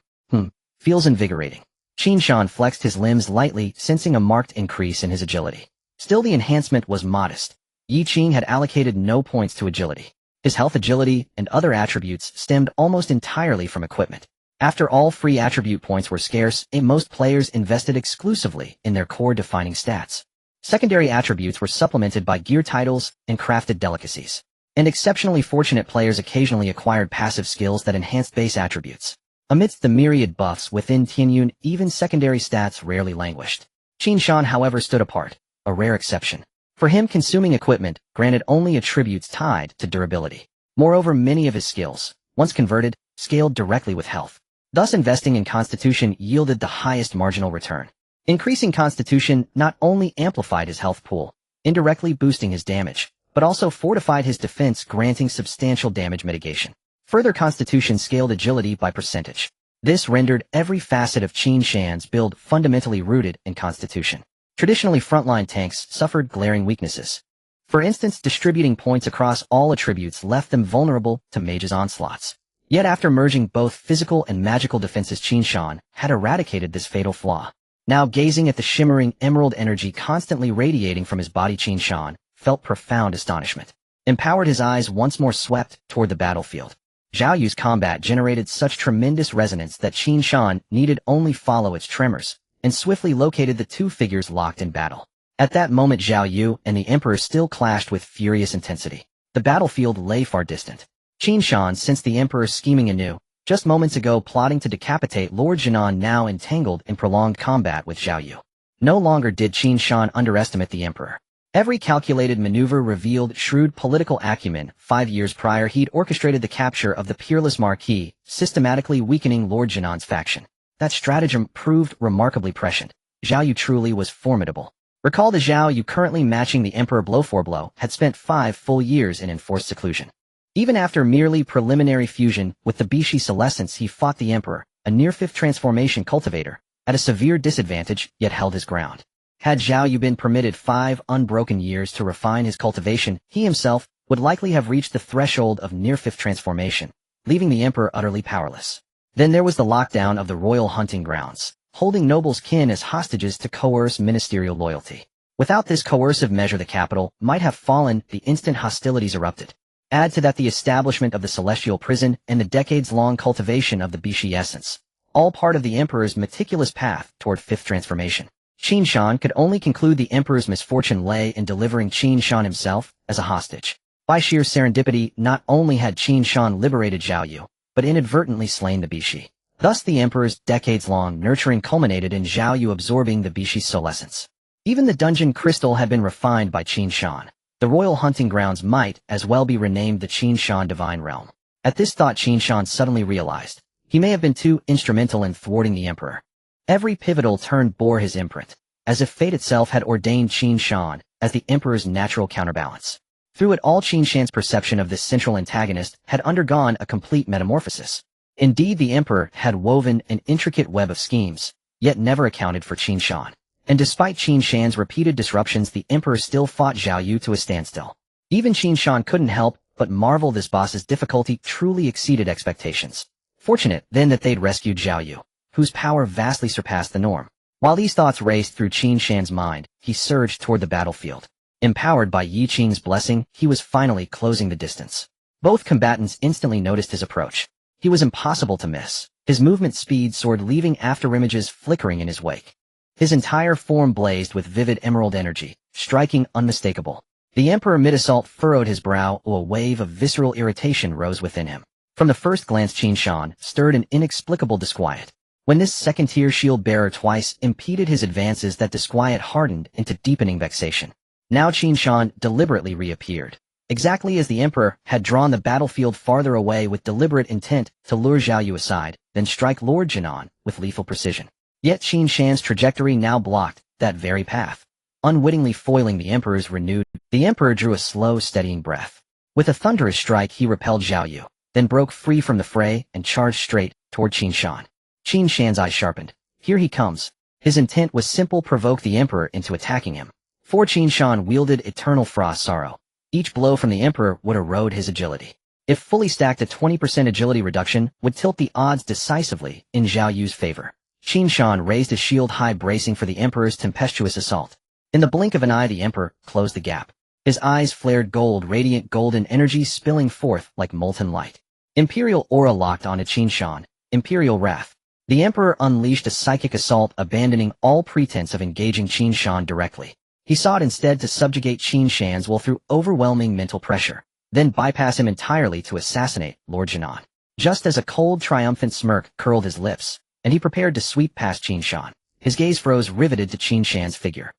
Feels invigorating. Qin Shan flexed his limbs lightly, sensing a marked increase in his agility. Still, the enhancement was modest. Yi Qing had allocated no points to agility. His health, agility, and other attributes stemmed almost entirely from equipment. After all, free attribute points were scarce, and most players invested exclusively in their core defining stats. Secondary attributes were supplemented by gear titles and crafted delicacies. And exceptionally fortunate players occasionally acquired passive skills that enhanced base attributes. Amidst the myriad buffs within Tianyun, even secondary stats rarely languished. Qin Shan, however, stood apart, a rare exception. For him, consuming equipment granted only attributes tied to durability. Moreover, many of his skills, once converted, scaled directly with health. Thus, investing in Constitution yielded the highest marginal return. Increasing Constitution not only amplified his health pool, indirectly boosting his damage, but also fortified his defense, granting substantial damage mitigation. Further, Constitution scaled agility by percentage. This rendered every facet of Qin Shan's build fundamentally rooted in Constitution. Traditionally, frontline tanks suffered glaring weaknesses. For instance, distributing points across all attributes left them vulnerable to mages' onslaughts. Yet after merging both physical and magical defenses, Qin Shan had eradicated this fatal flaw. Now gazing at the shimmering emerald energy constantly radiating from his body, Qin Shan felt profound astonishment. Empowered, his eyes once more swept toward the battlefield. Zhao Yu's combat generated such tremendous resonance that Qin Shan needed only follow its tremors, and swiftly located the two figures locked in battle. At that moment, Zhao Yu and the Emperor still clashed with furious intensity. The battlefield lay far distant. Qin Shan sensed the Emperor scheming anew, just moments ago plotting to decapitate Lord Jinan, now entangled in prolonged combat with Zhao Yu. No longer did Qin Shan underestimate the Emperor. Every calculated maneuver revealed shrewd political acumen. 5 years prior, he'd orchestrated the capture of the peerless Marquis, systematically weakening Lord Jinan's faction. That stratagem proved remarkably prescient. Zhao Yu truly was formidable. Recall the Zhao Yu currently matching the Emperor blow for blow had spent 5 full years in enforced seclusion. Even after merely preliminary fusion with the Bishi Celestants, he fought the Emperor, a near-fifth transformation cultivator, at a severe disadvantage, yet held his ground. Had Zhao Yu been permitted 5 unbroken years to refine his cultivation, he himself would likely have reached the threshold of near-fifth transformation, leaving the Emperor utterly powerless. Then there was the lockdown of the royal hunting grounds, holding nobles' kin as hostages to coerce ministerial loyalty. Without this coercive measure, the capital might have fallen the instant hostilities erupted. Add to that the establishment of the celestial prison and the decades-long cultivation of the Bishi essence, all part of the Emperor's meticulous path toward fifth transformation. Qin Shan could only conclude the Emperor's misfortune lay in delivering Qin Shan himself as a hostage. By sheer serendipity, not only had Qin Shan liberated Zhao Yu, but inadvertently slain the Bishi. Thus the Emperor's decades-long nurturing culminated in Zhao Yu absorbing the Bishi's soul essence. Even the dungeon crystal had been refined by Qin Shan. The royal hunting grounds might as well be renamed the Qin Shan Divine Realm. At this thought, Qin Shan suddenly realized he may have been too instrumental in thwarting the Emperor. Every pivotal turn bore his imprint, as if fate itself had ordained Qin Shan as the Emperor's natural counterbalance. Through it all, Qin Shan's perception of this central antagonist had undergone a complete metamorphosis. Indeed, the Emperor had woven an intricate web of schemes, yet never accounted for Qin Shan. And despite Qin Shan's repeated disruptions, the Emperor still fought Zhao Yu to a standstill. Even Qin Shan couldn't help but marvel this boss's difficulty truly exceeded expectations. Fortunate, then, that they'd rescued Zhao Yu, whose power vastly surpassed the norm. While these thoughts raced through Qin Shan's mind, he surged toward the battlefield. Empowered by Yi Qing's blessing, he was finally closing the distance. Both combatants instantly noticed his approach. He was impossible to miss. His movement speed soared, leaving afterimages flickering in his wake. His entire form blazed with vivid emerald energy, striking unmistakable. The Emperor mid-assault furrowed his brow, while a wave of visceral irritation rose within him. From the first glance, Qin Shan stirred an inexplicable disquiet. When this second-tier shield-bearer twice impeded his advances, that disquiet hardened into deepening vexation. Now Qin Shan deliberately reappeared, exactly as the Emperor had drawn the battlefield farther away with deliberate intent to lure Zhao Yu aside, then strike Lord Jinan with lethal precision. Yet Qin Shan's trajectory now blocked that very path, unwittingly foiling the Emperor's renewed. The Emperor drew a slow, steadying breath. With a thunderous strike, he repelled Zhao Yu, then broke free from the fray and charged straight toward Qin Shan. Qin Shan's eyes sharpened. Here he comes. His intent was simple: provoke the Emperor into attacking him. For Qin Shan wielded eternal frost sorrow. Each blow from the Emperor would erode his agility. If fully stacked, a 20% agility reduction would tilt the odds decisively in Zhao Yu's favor. Qin Shan raised his shield high, bracing for the Emperor's tempestuous assault. In the blink of an eye, the Emperor closed the gap. His eyes flared gold, radiant golden energy spilling forth like molten light. Imperial aura locked onto Qin Shan. Imperial wrath. The Emperor unleashed a psychic assault, abandoning all pretense of engaging Qin Shan directly. He sought instead to subjugate Qin Shan's will through overwhelming mental pressure, then bypass him entirely to assassinate Lord Jinan. Just as a cold, triumphant smirk curled his lips, and he prepared to sweep past Qin Shan, his gaze froze, riveted to Qin Shan's figure.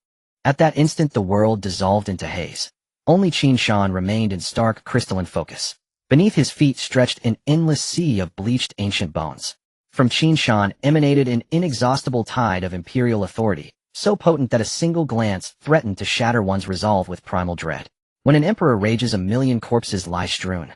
At that instant, the world dissolved into haze. Only Qin Shan remained in stark, crystalline focus. Beneath his feet stretched an endless sea of bleached ancient bones. From Qin Shan emanated an inexhaustible tide of imperial authority, so potent that a single glance threatened to shatter one's resolve with primal dread. When an emperor rages, a million corpses lie strewn.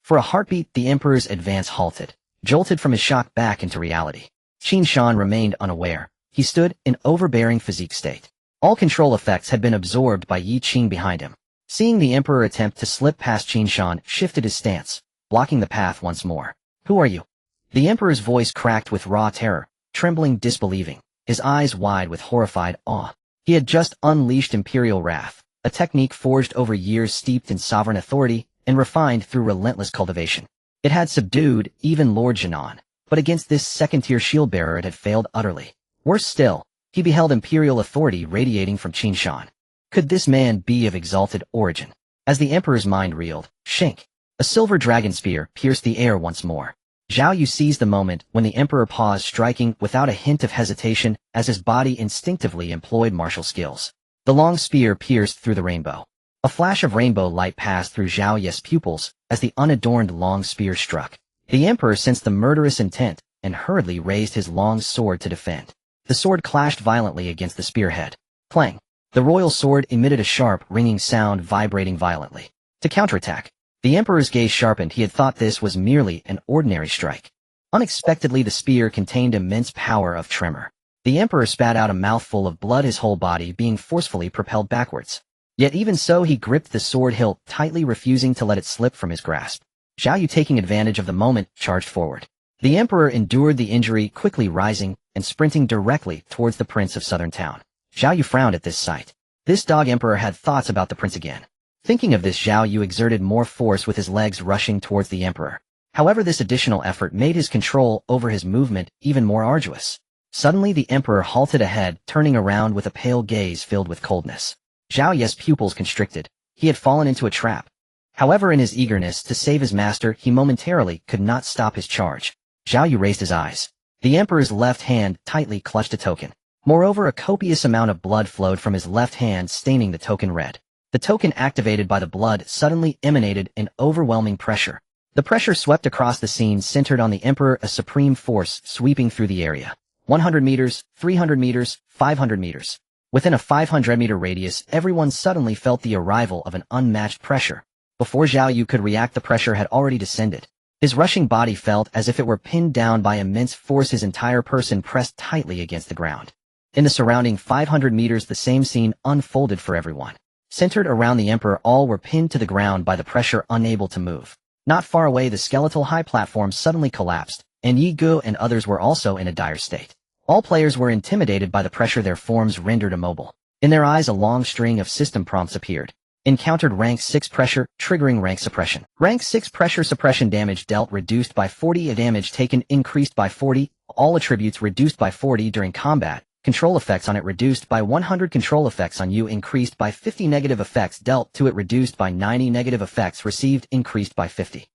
For a heartbeat, the Emperor's advance halted, jolted from his shock back into reality. Qin Shan remained unaware. He stood in overbearing physique state. All control effects had been absorbed by Yi Qing behind him. Seeing the Emperor attempt to slip past, Qin Shan shifted his stance, blocking the path once more. Who are you? The Emperor's voice cracked with raw terror, trembling, disbelieving. his eyes wide with horrified awe. He had just unleashed imperial wrath, a technique forged over years steeped in sovereign authority and refined through relentless cultivation. It had subdued even Lord Jinan, but against this second-tier shield-bearer it had failed utterly. Worse still, he beheld imperial authority radiating from Qin Shan. Could this man be of exalted origin? As the emperor's mind reeled, shink, a silver dragon spear pierced the air once more. Zhao Yu seized the moment when the emperor paused, striking without a hint of hesitation as his body instinctively employed martial skills. The long spear pierced through the rainbow. A flash of rainbow light passed through Zhao Yu's pupils as the unadorned long spear struck. The emperor sensed the murderous intent and hurriedly raised his long sword to defend. The sword clashed violently against the spearhead. Clang! The royal sword emitted a sharp, ringing sound vibrating violently. To counterattack, the emperor's gaze sharpened. He had thought this was merely an ordinary strike. Unexpectedly, the spear contained immense power of tremor. The emperor spat out a mouthful of blood, his whole body being forcefully propelled backwards. Yet even so, he gripped the sword hilt tightly, refusing to let it slip from his grasp. Zhao Yu, taking advantage of the moment, charged forward. The emperor endured the injury, quickly rising and sprinting directly towards the prince of southern town. Zhao Yu frowned at this sight. This dog emperor had thoughts about the prince again. Thinking of this, Zhao Yu exerted more force with his legs, rushing towards the emperor. However, this additional effort made his control over his movement even more arduous. Suddenly, the emperor halted ahead, turning around with a pale gaze filled with coldness. Zhao Yu's pupils constricted. He had fallen into a trap. However, in his eagerness to save his master, he momentarily could not stop his charge. Zhao Yu raised his eyes. The emperor's left hand tightly clutched a token. Moreover, a copious amount of blood flowed from his left hand, staining the token red. The token, activated by the blood, suddenly emanated an overwhelming pressure. The pressure swept across the scene, centered on the emperor, a supreme force sweeping through the area. 100 meters, 300 meters, 500 meters. Within a 500-meter radius, everyone suddenly felt the arrival of an unmatched pressure. Before Zhao Yu could react, the pressure had already descended. His rushing body felt as if it were pinned down by immense force, his entire person pressed tightly against the ground. In the surrounding 500 meters, the same scene unfolded for everyone. Centered around the emperor, all were pinned to the ground by the pressure, unable to move. Not far away, the skeletal high platform suddenly collapsed, and Yi Gu and others were also in a dire state. All players were intimidated by the pressure, their forms rendered immobile. In their eyes, a long string of system prompts appeared. Encountered rank 6 pressure, triggering rank suppression. Rank 6 pressure suppression, damage dealt reduced by 40, a damage taken increased by 40, all attributes reduced by 40 during combat. Control effects on it reduced by 100, control effects on you increased by 50, negative effects dealt to it reduced by 90, negative effects received increased by 50.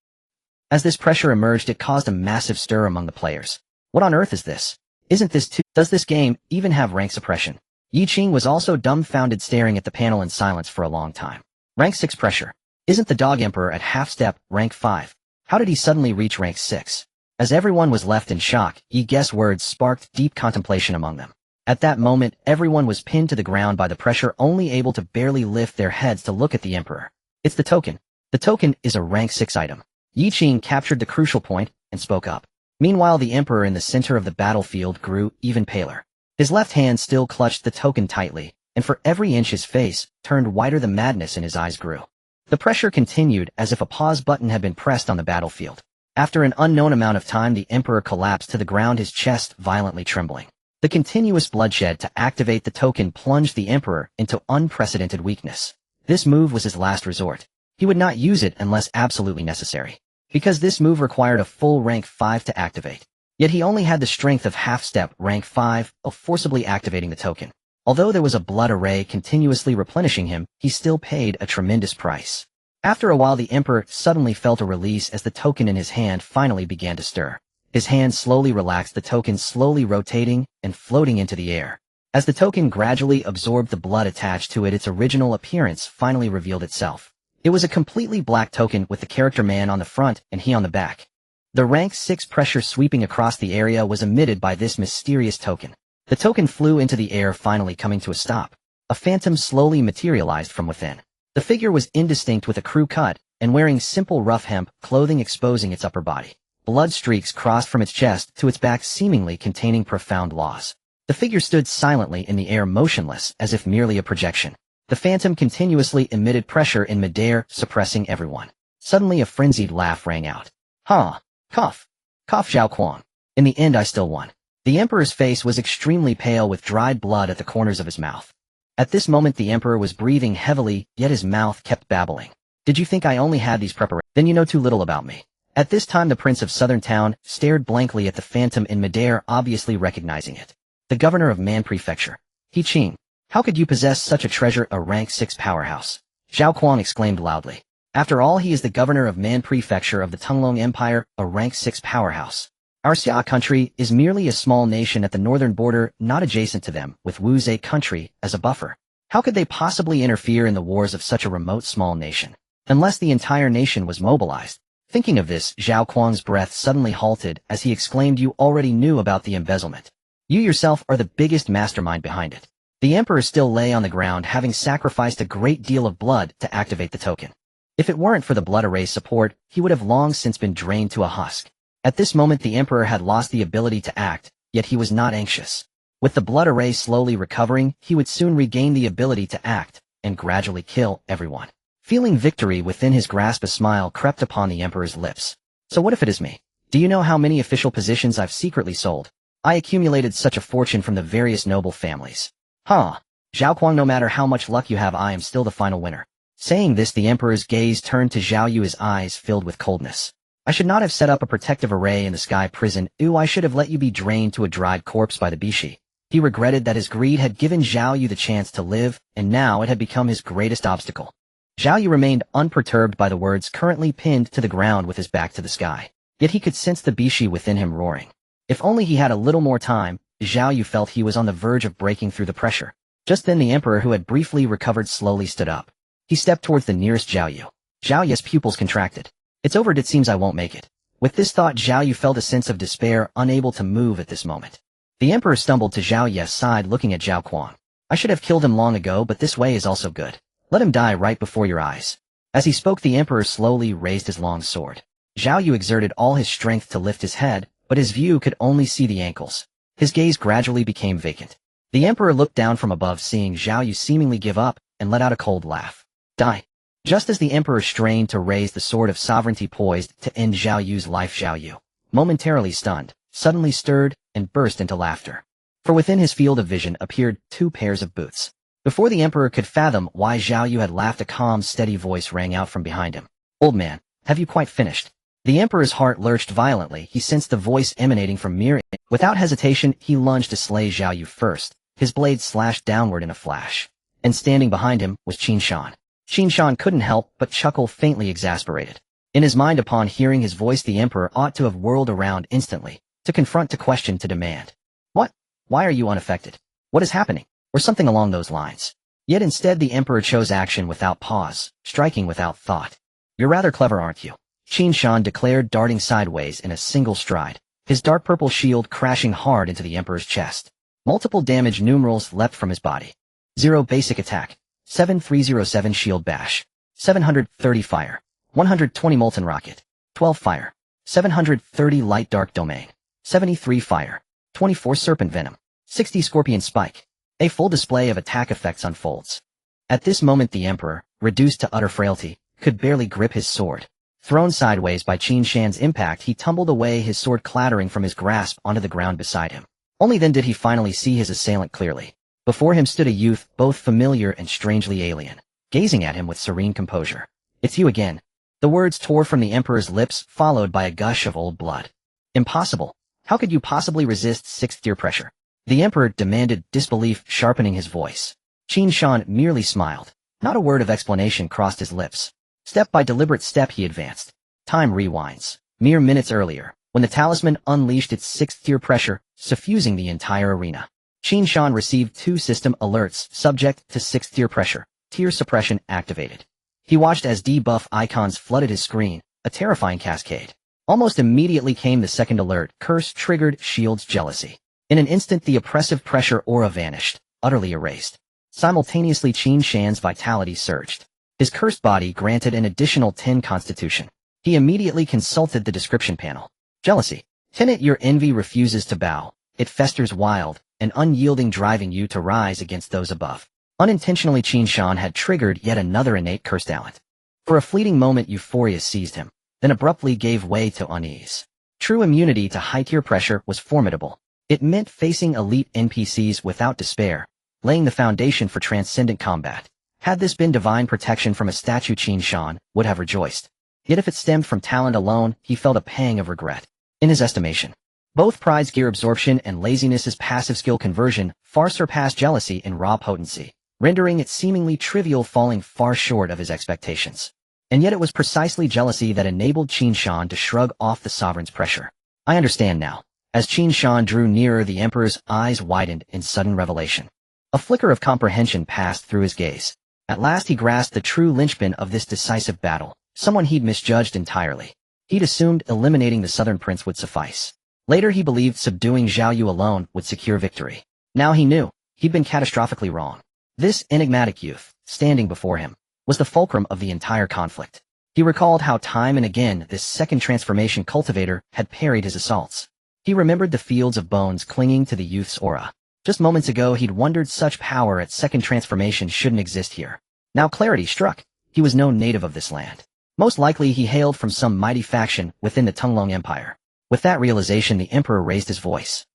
As this pressure emerged, it caused a massive stir among the players. What on earth is this? Isn't this too? Does this game even have rank suppression? Yi Qing was also dumbfounded, staring at the panel in silence for a long time. Rank 6 pressure. Isn't the dog emperor at half step rank 5? How did he suddenly reach rank 6? As everyone was left in shock, Yi Guess words sparked deep contemplation among them. At that moment, everyone was pinned to the ground by the pressure, only able to barely lift their heads to look at the emperor. It's the token. The token is a rank 6 item. Yi Qing captured the crucial point and spoke up. Meanwhile, the emperor in the center of the battlefield grew even paler. His left hand still clutched the token tightly, and for every inch his face turned whiter, the madness in his eyes grew. The pressure continued as if a pause button had been pressed on the battlefield. After an unknown amount of time, the emperor collapsed to the ground, his chest violently trembling. The continuous bloodshed to activate the token plunged the emperor into unprecedented weakness. This move was his last resort. He would not use it unless absolutely necessary, because this move required a full rank 5 to activate. Yet he only had the strength of half-step rank 5 of forcibly activating the token. Although there was a blood array continuously replenishing him, he still paid a tremendous price. After a while, the emperor suddenly felt a release as the token in his hand finally began to stir. His hand slowly relaxed, the token slowly rotating and floating into the air. As the token gradually absorbed the blood attached to it, its original appearance finally revealed itself. It was a completely black token with the character man on the front and he on the back. The rank 6 pressure sweeping across the area was emitted by this mysterious token. The token flew into the air, finally coming to a stop. A phantom slowly materialized from within. The figure was indistinct, with a crew cut and wearing simple rough hemp clothing exposing its upper body. Blood streaks crossed from its chest to its back, seemingly containing profound loss. The figure stood silently in the air, motionless, as if merely a projection. The phantom continuously emitted pressure in midair, suppressing everyone. Suddenly a frenzied laugh rang out. Ha! Cough! Cough, Zhao Kuang. In the end, I still won. The emperor's face was extremely pale with dried blood at the corners of his mouth. At this moment the emperor was breathing heavily, yet his mouth kept babbling. Did you think I only had these preparations? Then you know too little about me. At this time the prince of Southern Town stared blankly at the phantom in midair, obviously recognizing it. The governor of Man Prefecture. He Qing. How could you possess such a treasure, a rank 6 powerhouse? Zhao Kuang exclaimed loudly. After all, he is the governor of Man Prefecture of the Tunglong Empire, a rank 6 powerhouse. Our Xia country is merely a small nation at the northern border, not adjacent to them, with Wu Zhe country as a buffer. How could they possibly interfere in the wars of such a remote small nation? Unless the entire nation was mobilized. Thinking of this, Zhao Kuang's breath suddenly halted as he exclaimed, you already knew about the embezzlement. You yourself are the biggest mastermind behind it. The emperor still lay on the ground, having sacrificed a great deal of blood to activate the token. If it weren't for the blood array support, he would have long since been drained to a husk. At this moment the emperor had lost the ability to act, yet he was not anxious. With the blood array slowly recovering, he would soon regain the ability to act, and gradually kill everyone. Feeling victory within his grasp, a smile crept upon the emperor's lips. So what if it is me? Do you know how many official positions I've secretly sold? I accumulated such a fortune from the various noble families. Huh. Zhao Kuang, no matter how much luck you have, I am still the final winner. Saying this, the emperor's gaze turned to Zhao Yu, his eyes filled with coldness. I should not have set up a protective array in the sky prison. I should have let you be drained to a dried corpse by the Bishi. He regretted that his greed had given Zhao Yu the chance to live, and now it had become his greatest obstacle. Zhao Yu remained unperturbed by the words, currently pinned to the ground with his back to the sky. Yet he could sense the Bishi within him roaring. If only he had a little more time, Zhao Yu felt he was on the verge of breaking through the pressure. Just then the emperor, who had briefly recovered, slowly stood up. He stepped towards the nearest Zhao Yu. Zhao Yu's pupils contracted. It's over, it seems I won't make it. With this thought, Zhao Yu felt a sense of despair, unable to move at this moment. The emperor stumbled to Zhao Yu's side, looking at Zhao Kuang. I should have killed him long ago, but this way is also good. Let him die right before your eyes. As he spoke, the emperor slowly raised his long sword. Zhao Yu exerted all his strength to lift his head, but his view could only see the ankles. His gaze gradually became vacant. The emperor looked down from above, seeing Zhao Yu seemingly give up, and let out a cold laugh. Die. Just as the emperor strained to raise the sword of sovereignty poised to end Zhao Yu's life, Zhao Yu, momentarily stunned, suddenly stirred, and burst into laughter. For within his field of vision appeared 2 pairs of boots. Before the emperor could fathom why Zhao Yu had laughed, a calm, steady voice rang out from behind him. Old man, have you quite finished? The emperor's heart lurched violently. He sensed the voice emanating from Mir. Without hesitation, he lunged to slay Zhao Yu first. His blade slashed downward in a flash. And standing behind him was Qin Shan. Qin Shan couldn't help but chuckle, faintly exasperated. In his mind, upon hearing his voice, the emperor ought to have whirled around instantly, to confront, to question, to demand. What? Why are you unaffected? What is happening? Or something along those lines. Yet instead the emperor chose action without pause, striking without thought. You're rather clever, aren't you? Qin Shan declared, darting sideways in a single stride, his dark purple shield crashing hard into the emperor's chest. Multiple damage numerals leapt from his body. 0 basic attack. 7307 shield bash. 730 fire. 120 molten rocket. 12 fire. 730 light dark domain. 73 fire. 24 serpent venom. 60 scorpion spike. A full display of attack effects unfolds. At this moment the emperor, reduced to utter frailty, could barely grip his sword. Thrown sideways by Qin Shan's impact, he tumbled away, his sword clattering from his grasp onto the ground beside him. Only then did he finally see his assailant clearly. Before him stood a youth, both familiar and strangely alien, gazing at him with serene composure. It's you again. The words tore from the emperor's lips, followed by a gush of old blood. Impossible. How could you possibly resist 6th tier pressure? The emperor demanded, disbelief sharpening his voice. Qin Shan merely smiled. Not a word of explanation crossed his lips. Step by deliberate step he advanced. Time rewinds. Mere minutes earlier, when the talisman unleashed its 6th tier pressure, suffusing the entire arena. Qin Shan received 2 system alerts subject to 6th tier pressure, tier suppression activated. He watched as debuff icons flooded his screen, a terrifying cascade. Almost immediately came the second alert, curse triggered shields jealousy. In an instant the oppressive pressure aura vanished, utterly erased. Simultaneously Qin Shan's vitality surged. His cursed body granted an additional 10 constitution. He immediately consulted the description panel. Jealousy. Tenet, your envy refuses to bow. It festers wild, and unyielding, driving you to rise against those above. Unintentionally Qin Shan had triggered yet another innate curse talent. For a fleeting moment euphoria seized him, then abruptly gave way to unease. True immunity to high-tier pressure was formidable. It meant facing elite NPCs without despair, laying the foundation for transcendent combat. Had this been divine protection from a statue, Qin Shan would have rejoiced. Yet if it stemmed from talent alone, he felt a pang of regret. In his estimation, both pride's gear absorption and laziness's passive skill conversion far surpassed jealousy in raw potency, rendering it seemingly trivial, falling far short of his expectations. And yet it was precisely jealousy that enabled Qin Shan to shrug off the sovereign's pressure. I understand now. As Qin Shan drew nearer, the emperor's eyes widened in sudden revelation. A flicker of comprehension passed through his gaze. At last he grasped the true linchpin of this decisive battle, someone he'd misjudged entirely. He'd assumed eliminating the southern prince would suffice. Later he believed subduing Zhao Yu alone would secure victory. Now he knew, he'd been catastrophically wrong. This enigmatic youth, standing before him, was the fulcrum of the entire conflict. He recalled how time and again this second transformation cultivator had parried his assaults. He remembered the fields of bones clinging to the youth's aura. Just moments ago he'd wondered such power at second transformation shouldn't exist here. Now clarity struck. He was no native of this land. Most likely he hailed from some mighty faction within the Tunglong Empire. With that realization, the emperor raised his voice.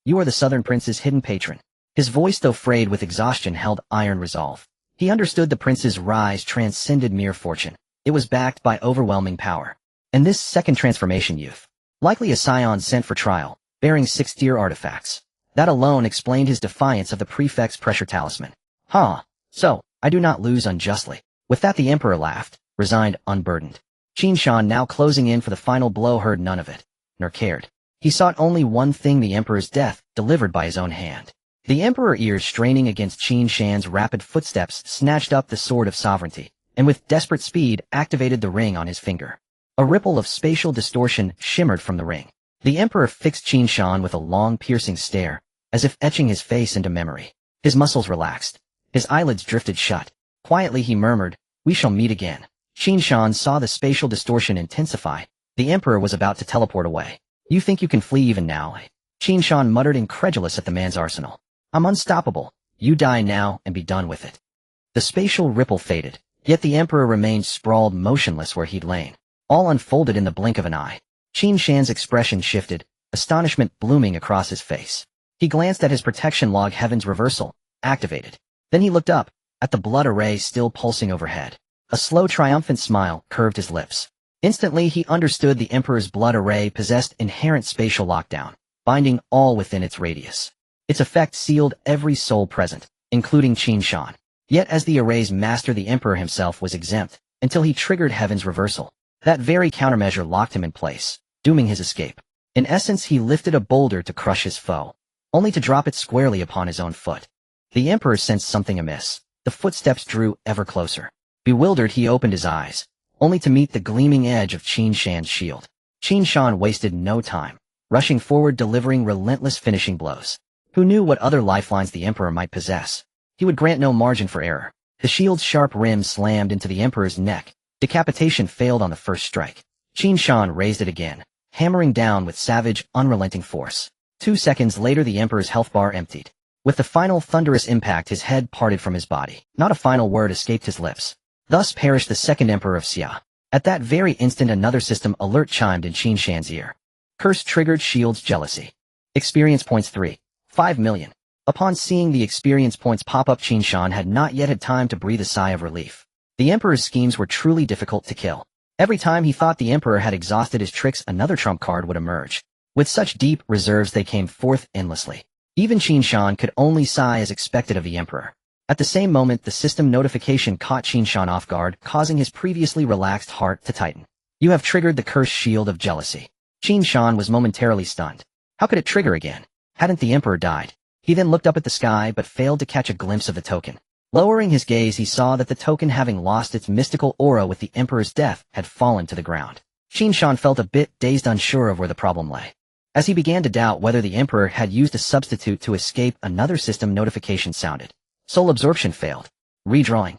You are the southern prince's hidden patron. His voice, though frayed with exhaustion, held iron resolve. He understood the prince's rise transcended mere fortune. It was backed by overwhelming power. And this second transformation youth, likely a scion sent for trial, bearing 6th-tier artifacts. That alone explained his defiance of the prefect's pressure talisman. So, I do not lose unjustly. With that the emperor laughed, resigned, unburdened. Qin Shan, now closing in for the final blow, heard none of it, nor cared. He sought only one thing: the emperor's death, delivered by his own hand. The emperor, ears straining against Qin Shan's rapid footsteps, snatched up the sword of sovereignty, and with desperate speed activated the ring on his finger. A ripple of spatial distortion shimmered from the ring. The emperor fixed Qin Shan with a long, piercing stare, as if etching his face into memory. His muscles relaxed. His eyelids drifted shut. Quietly he murmured, "We shall meet again." Qin Shan saw the spatial distortion intensify. The emperor was about to teleport away. "You think you can flee even now?" Qin Shan muttered, incredulous at the man's arsenal. "I'm unstoppable. You die now and be done with it." The spatial ripple faded, yet the emperor remained sprawled motionless where he'd lain, all unfolded in the blink of an eye. Qin Shan's expression shifted, astonishment blooming across his face. He glanced at his protection log, heaven's reversal, activated. Then he looked up, at the blood array still pulsing overhead. A slow, triumphant smile curved his lips. Instantly he understood the emperor's blood array possessed inherent spatial lockdown, binding all within its radius. Its effect sealed every soul present, including Qin Shan. Yet as the array's master, the emperor himself was exempt, until he triggered heaven's reversal. That very countermeasure locked him in place, dooming his escape. In essence, he lifted a boulder to crush his foe, only to drop it squarely upon his own foot. The emperor sensed something amiss. The footsteps drew ever closer. Bewildered, he opened his eyes, only to meet the gleaming edge of Qin Shan's shield. Qin Shan wasted no time, rushing forward, delivering relentless finishing blows. Who knew what other lifelines the emperor might possess? He would grant no margin for error. The shield's sharp rim slammed into the emperor's neck. Decapitation failed on the first strike. Qin Shan raised it again, hammering down with savage, unrelenting force. 2 seconds later, the emperor's health bar emptied. With the final thunderous impact, his head parted from his body. Not a final word escaped his lips. Thus perished the second emperor of Xia. At that very instant, another system alert chimed in Qin Shan's ear. Curse triggered, shield's jealousy. Experience points 3. 5 million. Upon seeing the experience points pop up, Qin Shan had not yet had time to breathe a sigh of relief. The emperor's schemes were truly difficult to kill. Every time he thought the emperor had exhausted his tricks, another trump card would emerge. With such deep reserves, they came forth endlessly. Even Qin Shan could only sigh as expected of the emperor. At the same moment, the system notification caught Qin Shan off guard, causing his previously relaxed heart to tighten. "You have triggered the cursed shield of jealousy." Qin Shan was momentarily stunned. How could it trigger again? Hadn't the emperor died? He then looked up at the sky but failed to catch a glimpse of the token. Lowering his gaze, he saw that the token, having lost its mystical aura with the emperor's death, had fallen to the ground. Qin Shan felt a bit dazed, unsure of where the problem lay. As he began to doubt whether the emperor had used a substitute to escape, another system notification sounded. Soul absorption failed. Redrawing.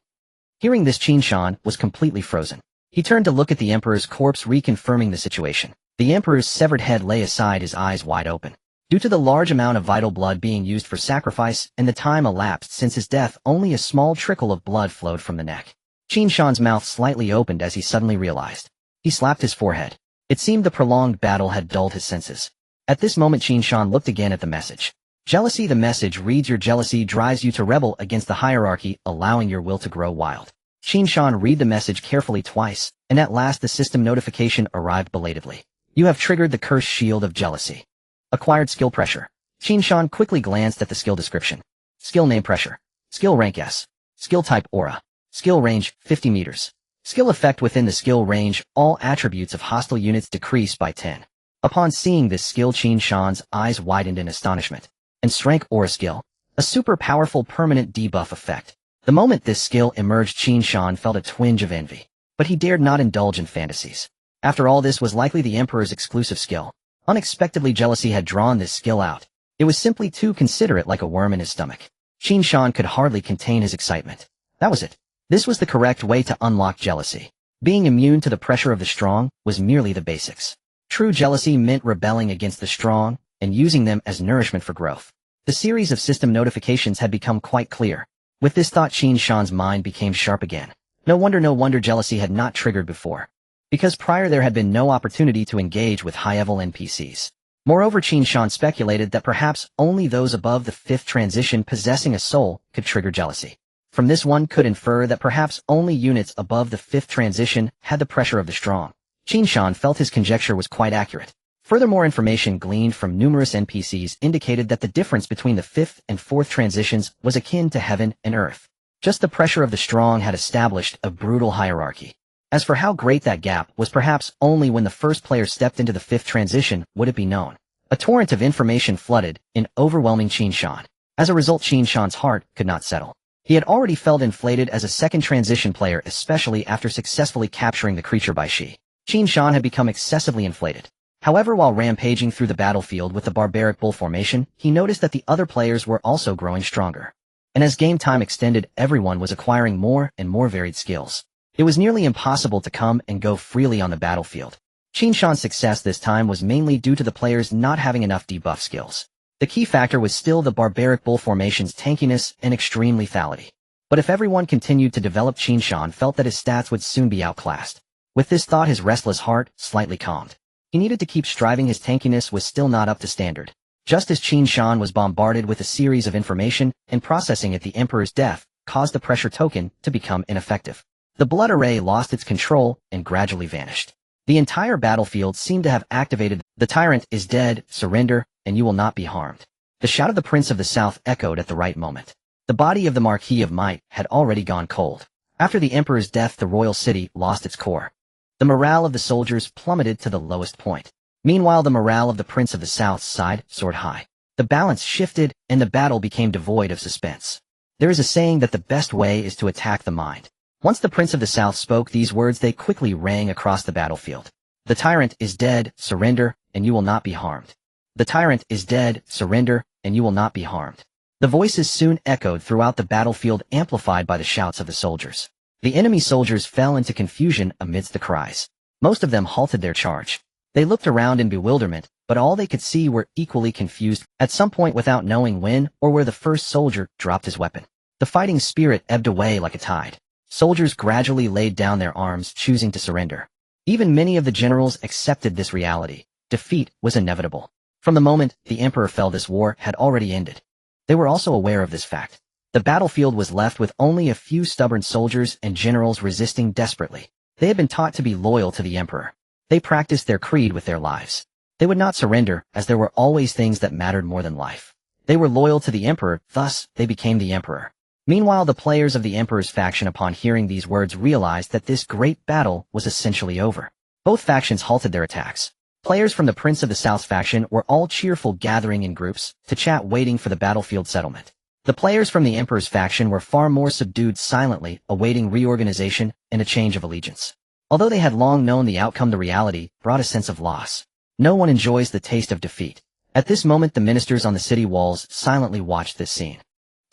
Hearing this, Qin Shan was completely frozen. He turned to look at the emperor's corpse, reconfirming the situation. The emperor's severed head lay aside, his eyes wide open. Due to the large amount of vital blood being used for sacrifice and the time elapsed since his death, only a small trickle of blood flowed from the neck. Qin Shan's mouth slightly opened as he suddenly realized. He slapped his forehead. It seemed the prolonged battle had dulled his senses. At this moment Qin Shan looked again at the message. Jealousy. The message reads, your jealousy drives you to rebel against the hierarchy, allowing your will to grow wild. Qin Shan read the message carefully twice, and at last the system notification arrived belatedly. You have triggered the cursed shield of jealousy. Acquired skill pressure. Qin Shan quickly glanced at the skill description. Skill name pressure. Skill rank S. Skill type aura. Skill range 50 meters. Skill effect within the skill range, all attributes of hostile units decrease by 10. Upon seeing this skill, Qin Shan's eyes widened in astonishment. And strength aura skill. A super powerful permanent debuff effect. The moment this skill emerged, Qin Shan felt a twinge of envy. But he dared not indulge in fantasies. After all, this was likely the Emperor's exclusive skill. Unexpectedly, jealousy had drawn this skill out. It was simply too considerate, like a worm in his stomach. Qin Shan could hardly contain his excitement. That was it. This was the correct way to unlock jealousy. Being immune to the pressure of the strong was merely the basics. True jealousy meant rebelling against the strong and using them as nourishment for growth. The series of system notifications had become quite clear. With this thought, Qin Shan's mind became sharp again. No wonder jealousy had not triggered before. Because prior there had been no opportunity to engage with high-level NPCs. Moreover, Qin Shan speculated that perhaps only those above the 5th transition possessing a soul could trigger jealousy. From this one could infer that perhaps only units above the 5th transition had the pressure of the strong. Qin Shan felt his conjecture was quite accurate. Furthermore, information gleaned from numerous NPCs indicated that the difference between the 5th and 4th transitions was akin to heaven and earth. Just the pressure of the strong had established a brutal hierarchy. As for how great that gap was, perhaps only when the first player stepped into the 5th transition would it be known. A torrent of information flooded in, overwhelming Qin Shan. As a result, Qin Shan's heart could not settle. He had already felt inflated as a 2nd transition player, especially after successfully capturing the creature by Shi. Qin Shan had become excessively inflated. However, while rampaging through the battlefield with the barbaric bull formation, he noticed that the other players were also growing stronger. And as game time extended, everyone was acquiring more and more varied skills. It was nearly impossible to come and go freely on the battlefield. Qin Shan's success this time was mainly due to the players not having enough debuff skills. The key factor was still the barbaric bull formation's tankiness and extreme lethality. But if everyone continued to develop, Qin Shan felt that his stats would soon be outclassed. With this thought, his restless heart slightly calmed. He needed to keep striving. His tankiness was still not up to standard. Just as Qin Shan was bombarded with a series of information, and processing it, the Emperor's death caused the pressure token to become ineffective. The blood array lost its control and gradually vanished. The entire battlefield seemed to have activated. The tyrant is dead, surrender, and you will not be harmed. The shout of the Prince of the South echoed at the right moment. The body of the Marquis of Might had already gone cold. After the Emperor's death, the royal city lost its core. The morale of the soldiers plummeted to the lowest point. Meanwhile, the morale of the Prince of the South's side soared high. The balance shifted, and the battle became devoid of suspense. There is a saying that the best way is to attack the mind. Once the Prince of the South spoke these words, they quickly rang across the battlefield. The tyrant is dead, surrender, and you will not be harmed. The tyrant is dead, surrender, and you will not be harmed. The voices soon echoed throughout the battlefield, amplified by the shouts of the soldiers. The enemy soldiers fell into confusion amidst the cries. Most of them halted their charge. They looked around in bewilderment, but all they could see were equally confused. At some point, without knowing when or where, the first soldier dropped his weapon. The fighting spirit ebbed away like a tide. Soldiers gradually laid down their arms, choosing to surrender. Even many of the generals accepted this reality. Defeat was inevitable. From the moment the Emperor fell, this war had already ended. They were also aware of this fact. The battlefield was left with only a few stubborn soldiers and generals resisting desperately. They had been taught to be loyal to the Emperor. They practiced their creed with their lives. They would not surrender, as there were always things that mattered more than life. They were loyal to the Emperor, thus they became the Emperor. Meanwhile, the players of the Emperor's faction, upon hearing these words, realized that this great battle was essentially over. Both factions halted their attacks. Players from the Prince of the South faction were all cheerful, gathering in groups to chat, waiting for the battlefield settlement. The players from the Emperor's faction were far more subdued, silently awaiting reorganization and a change of allegiance. Although they had long known the outcome, the reality brought a sense of loss. No one enjoys the taste of defeat. At this moment, the ministers on the city walls silently watched this scene.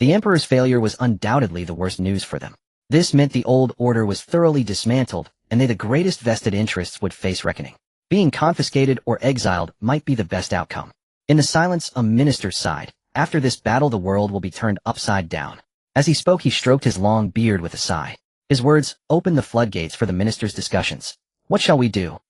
The Emperor's failure was undoubtedly the worst news for them. This meant the old order was thoroughly dismantled, and they, the greatest vested interests, would face reckoning. Being confiscated or exiled might be the best outcome. In the silence, a minister sighed. After this battle, the world will be turned upside down. As he spoke, he stroked his long beard with a sigh. His words opened the floodgates for the minister's discussions. What shall we do?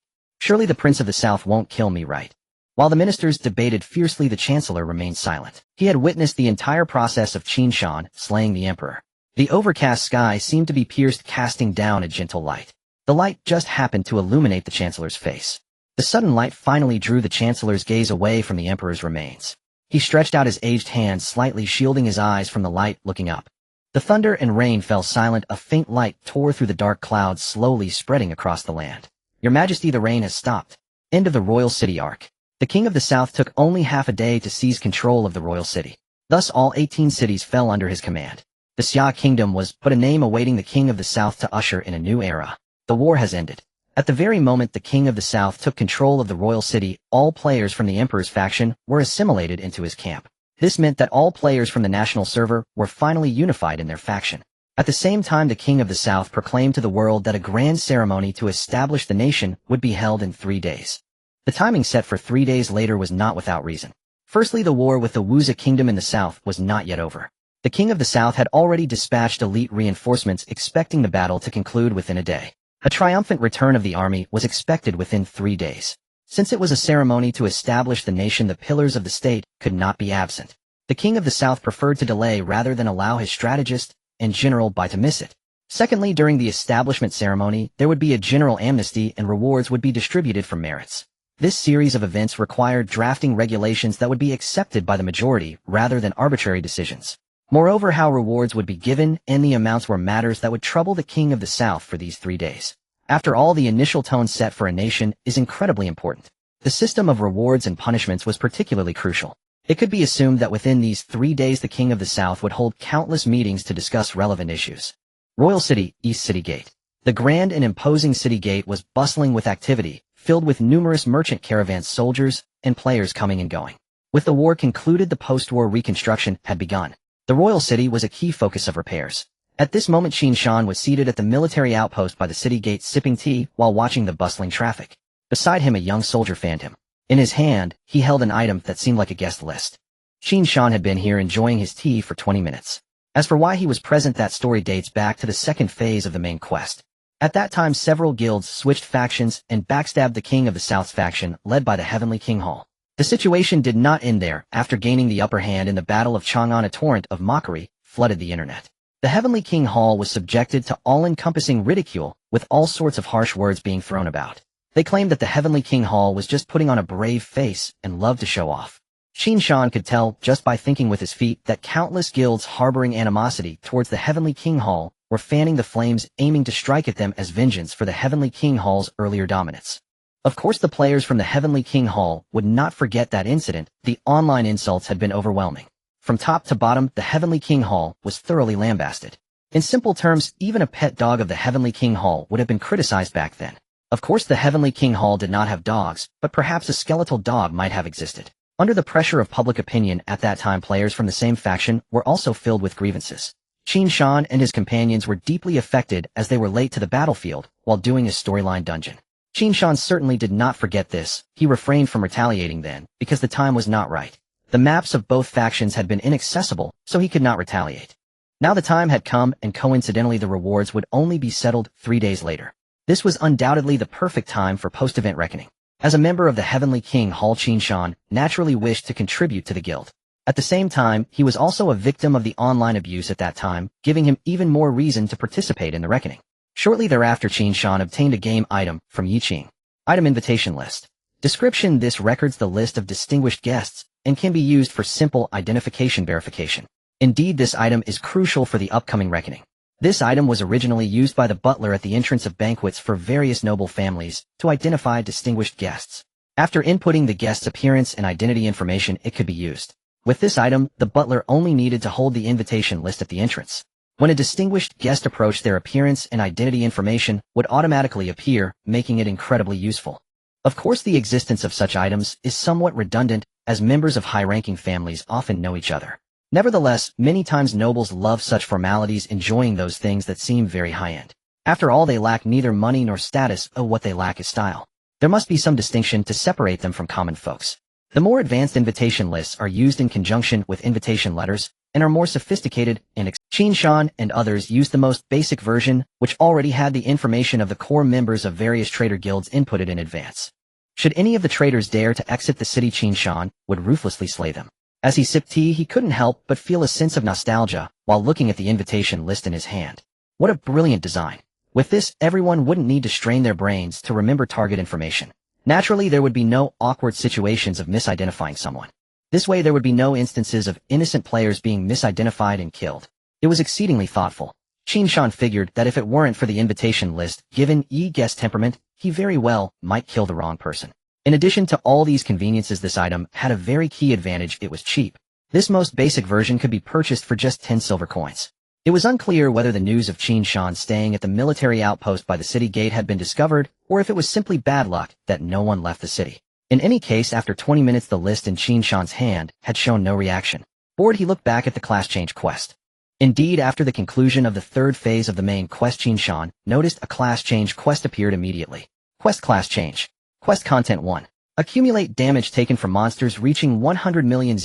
Surely the Prince of the South won't kill me, right? While the ministers debated fiercely, the chancellor remained silent. He had witnessed the entire process of Qin Shan slaying the emperor. The overcast sky seemed to be pierced, casting down a gentle light. The light just happened to illuminate the chancellor's face. The sudden light finally drew the chancellor's gaze away from the emperor's remains. He stretched out his aged hand, slightly shielding his eyes from the light, looking up. The thunder and rain fell silent. A faint light tore through the dark clouds, slowly spreading across the land. Your Majesty, the rain has stopped. End of the royal city arc. The king of the south took only half a day to seize control of the royal city. Thus all 18 cities fell under his command. The Xia kingdom was but a name awaiting the king of the south to usher in a new era. The war has ended. At the very moment the king of the south took control of the royal city, all players from the emperor's faction were assimilated into his camp. This meant that all players from the national server were finally unified in their faction. At the same time, the king of the south proclaimed to the world that a grand ceremony to establish the nation would be held in 3 days. The timing set for 3 days later was not without reason. Firstly, the war with the Wuxia kingdom in the south was not yet over. The king of the south had already dispatched elite reinforcements, expecting the battle to conclude within a day. A triumphant return of the army was expected within 3 days. Since it was a ceremony to establish the nation, the pillars of the state could not be absent. The king of the south preferred to delay rather than allow his strategist and general to miss it. Secondly, during the establishment ceremony, there would be a general amnesty and rewards would be distributed for merits. This series of events required drafting regulations that would be accepted by the majority rather than arbitrary decisions. Moreover, how rewards would be given and the amounts were matters that would trouble the king of the south for these 3 days. After all, the initial tone set for a nation is incredibly important. The system of rewards and punishments was particularly crucial. It could be assumed that within these 3 days the king of the south would hold countless meetings to discuss relevant issues. Royal City, East City Gate. The grand and imposing city gate was bustling with activity, filled with numerous merchant caravans, soldiers, and players coming and going. With the war concluded, the post-war reconstruction had begun. The royal city was a key focus of repairs. At this moment, Qin Shan was seated at the military outpost by the city gate sipping tea while watching the bustling traffic. Beside him, a young soldier fanned him. In his hand, he held an item that seemed like a guest list. Qin Shan had been here enjoying his tea for 20 minutes. As for why he was present, that story dates back to the second phase of the main quest. At that time, several guilds switched factions and backstabbed the king of the south's faction, led by the Heavenly King Hall. The situation did not end there. After gaining the upper hand in the Battle of Chang'an, a torrent of mockery flooded the internet. The Heavenly King Hall was subjected to all-encompassing ridicule, with all sorts of harsh words being thrown about. They claimed that the Heavenly King Hall was just putting on a brave face and loved to show off. Qin Shan could tell, just by thinking with his feet, that countless guilds harboring animosity towards the Heavenly King Hall were fanning the flames, aiming to strike at them as vengeance for the Heavenly King Hall's earlier dominance. Of course, the players from the Heavenly King Hall would not forget that incident. The online insults had been overwhelming. From top to bottom, the Heavenly King Hall was thoroughly lambasted. In simple terms, even a pet dog of the Heavenly King Hall would have been criticized back then. Of course, the Heavenly King Hall did not have dogs, but perhaps a skeletal dog might have existed. Under the pressure of public opinion at that time, players from the same faction were also filled with grievances. Qin Shan and his companions were deeply affected as they were late to the battlefield while doing his storyline dungeon. Qin Shan certainly did not forget this. He refrained from retaliating then, because the time was not right. The maps of both factions had been inaccessible, so he could not retaliate. Now the time had come, and coincidentally the rewards would only be settled 3 days later. This was undoubtedly the perfect time for post-event reckoning. As a member of the Heavenly King Hall, Qin Shan naturally wished to contribute to the guild. At the same time, he was also a victim of the online abuse at that time, giving him even more reason to participate in the reckoning. Shortly thereafter, Qin Shan obtained a game item from Yi Qing. Item invitation list. Description: this records the list of distinguished guests and can be used for simple identification verification. Indeed, this item is crucial for the upcoming reckoning. This item was originally used by the butler at the entrance of banquets for various noble families to identify distinguished guests. After inputting the guest's appearance and identity information, it could be used. With this item, the butler only needed to hold the invitation list at the entrance. When a distinguished guest approached, their appearance and identity information would automatically appear, making it incredibly useful. Of course, the existence of such items is somewhat redundant, as members of high-ranking families often know each other. Nevertheless, many times nobles love such formalities, enjoying those things that seem very high-end. After all, they lack neither money nor status, what they lack is style. There must be some distinction to separate them from common folks. The more advanced invitation lists are used in conjunction with invitation letters and are more sophisticated, and Qin Shan and others used the most basic version, which already had the information of the core members of various trader guilds inputted in advance. Should any of the traitors dare to exit the city, Qin Shan would ruthlessly slay them. As he sipped tea, he couldn't help but feel a sense of nostalgia while looking at the invitation list in his hand. What a brilliant design. With this, everyone wouldn't need to strain their brains to remember target information. Naturally, there would be no awkward situations of misidentifying someone. This way, there would be no instances of innocent players being misidentified and killed. It was exceedingly thoughtful. Qin Shan figured that if it weren't for the invitation list, given Yi Guest's temperament, he very well might kill the wrong person. In addition to all these conveniences, this item had a very key advantage: it was cheap. This most basic version could be purchased for just 10 silver coins. It was unclear whether the news of Qin Shan staying at the military outpost by the city gate had been discovered, or if it was simply bad luck that no one left the city. In any case, after 20 minutes the list in Qin Shan's hand had shown no reaction. Bored, he looked back at the class change quest. Indeed, after the conclusion of the third phase of the main quest, Qin Shan noticed a class change quest appeared immediately. Quest class change. Quest content 1. Accumulate damage taken from monsters reaching 100 million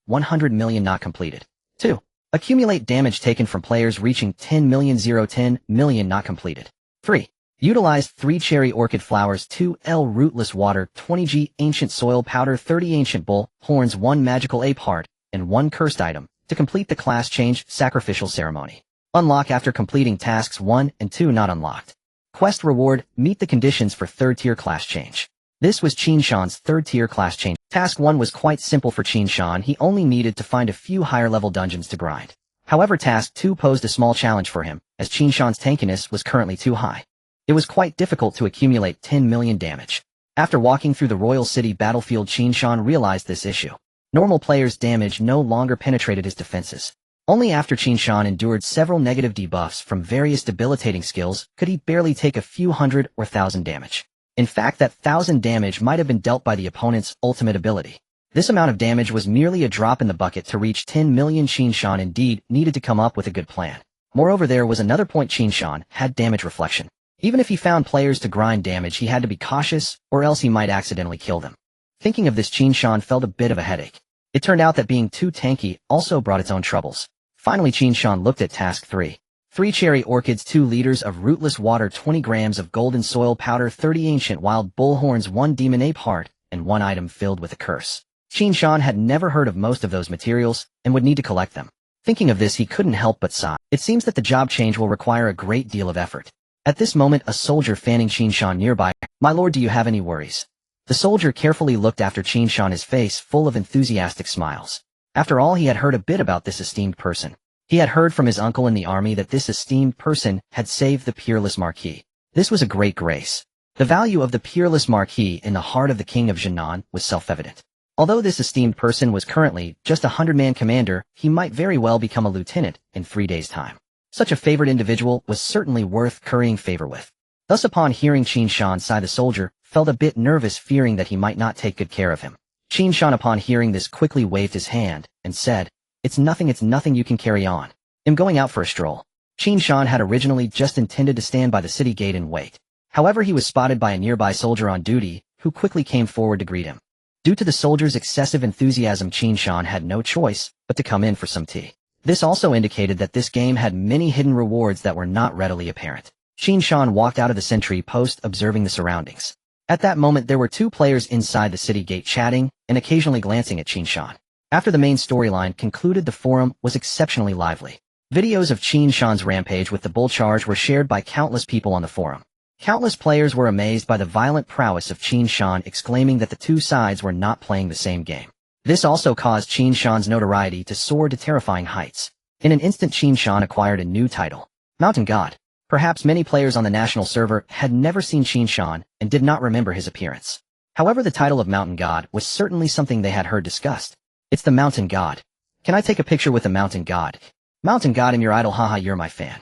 100 million not completed. 2. Accumulate damage taken from players reaching 10 million 10 million not completed. 3. Utilize 3 cherry orchid flowers, 2L rootless water, 20G ancient soil powder, 30 ancient bull horns, 1 magical ape heart, and 1 cursed item to complete the class change sacrificial ceremony. Unlock after completing tasks 1 and 2 not unlocked. Quest reward: meet the conditions for 3rd tier class change. This was Qin Shan's 3rd tier class change. Task 1 was quite simple for Qin Shan. He only needed to find a few higher level dungeons to grind. However, task 2 posed a small challenge for him, as Qin Shan's tankiness was currently too high. It was quite difficult to accumulate 10 million damage. After walking through the royal city battlefield, Qin Shan realized this issue. Normal players' damage no longer penetrated his defenses. Only after Qin Shan endured several negative debuffs from various debilitating skills could he barely take a few hundred or thousand damage. In fact, that 1,000 damage might have been dealt by the opponent's ultimate ability. This amount of damage was merely a drop in the bucket. To reach 10 million, Qin Shan indeed needed to come up with a good plan. Moreover, there was another point: Qin Shan had damage reflection. Even if he found players to grind damage, he had to be cautious, or else he might accidentally kill them. Thinking of this, Qin Shan felt a bit of a headache. It turned out that being too tanky also brought its own troubles. Finally, Qin Shan looked at task 3. 3 cherry orchids, 2 liters of rootless water, 20 grams of golden soil powder, 30 ancient wild bull horns, 1 demon ape heart, and 1 item filled with a curse. Qin Shan had never heard of most of those materials and would need to collect them. Thinking of this, he couldn't help but sigh. It seems that the job change will require a great deal of effort. At this moment, a soldier fanning Qin Shan nearby. "My lord, do you have any worries?" The soldier carefully looked after Qin Shan, his face full of enthusiastic smiles. After all, he had heard a bit about this esteemed person. He had heard from his uncle in the army that this esteemed person had saved the peerless Marquis. This was a great grace. The value of the peerless Marquis in the heart of the King of Jinan was self-evident. Although this esteemed person was currently just a 100-man commander, he might very well become a lieutenant in 3 days' time. Such a favored individual was certainly worth currying favor with. Thus, upon hearing Qin Shan sigh, the soldier felt a bit nervous, fearing that he might not take good care of him. Qin Shan, upon hearing this, quickly waved his hand and said, it's nothing, you can carry on. I'm going out for a stroll." Qin Shan had originally just intended to stand by the city gate and wait. However, he was spotted by a nearby soldier on duty, who quickly came forward to greet him. Due to the soldier's excessive enthusiasm, Qin Shan had no choice but to come in for some tea. This also indicated that this game had many hidden rewards that were not readily apparent. Qin Shan walked out of the sentry post, observing the surroundings. At that moment, there were 2 players inside the city gate chatting and occasionally glancing at Qin Shan. After the main storyline concluded, the forum was exceptionally lively. Videos of Qin Shan's rampage with the bull charge were shared by countless people on the forum. Countless players were amazed by the violent prowess of Qin Shan, exclaiming that the 2 sides were not playing the same game. This also caused Qin Shan's notoriety to soar to terrifying heights. In an instant, Qin Shan acquired a new title, Mountain God. Perhaps many players on the national server had never seen Qin Shan and did not remember his appearance. However, the title of Mountain God was certainly something they had heard discussed. "It's the Mountain God. Can I take a picture with the Mountain God? Mountain God, I'm your idol, haha, you're my fan."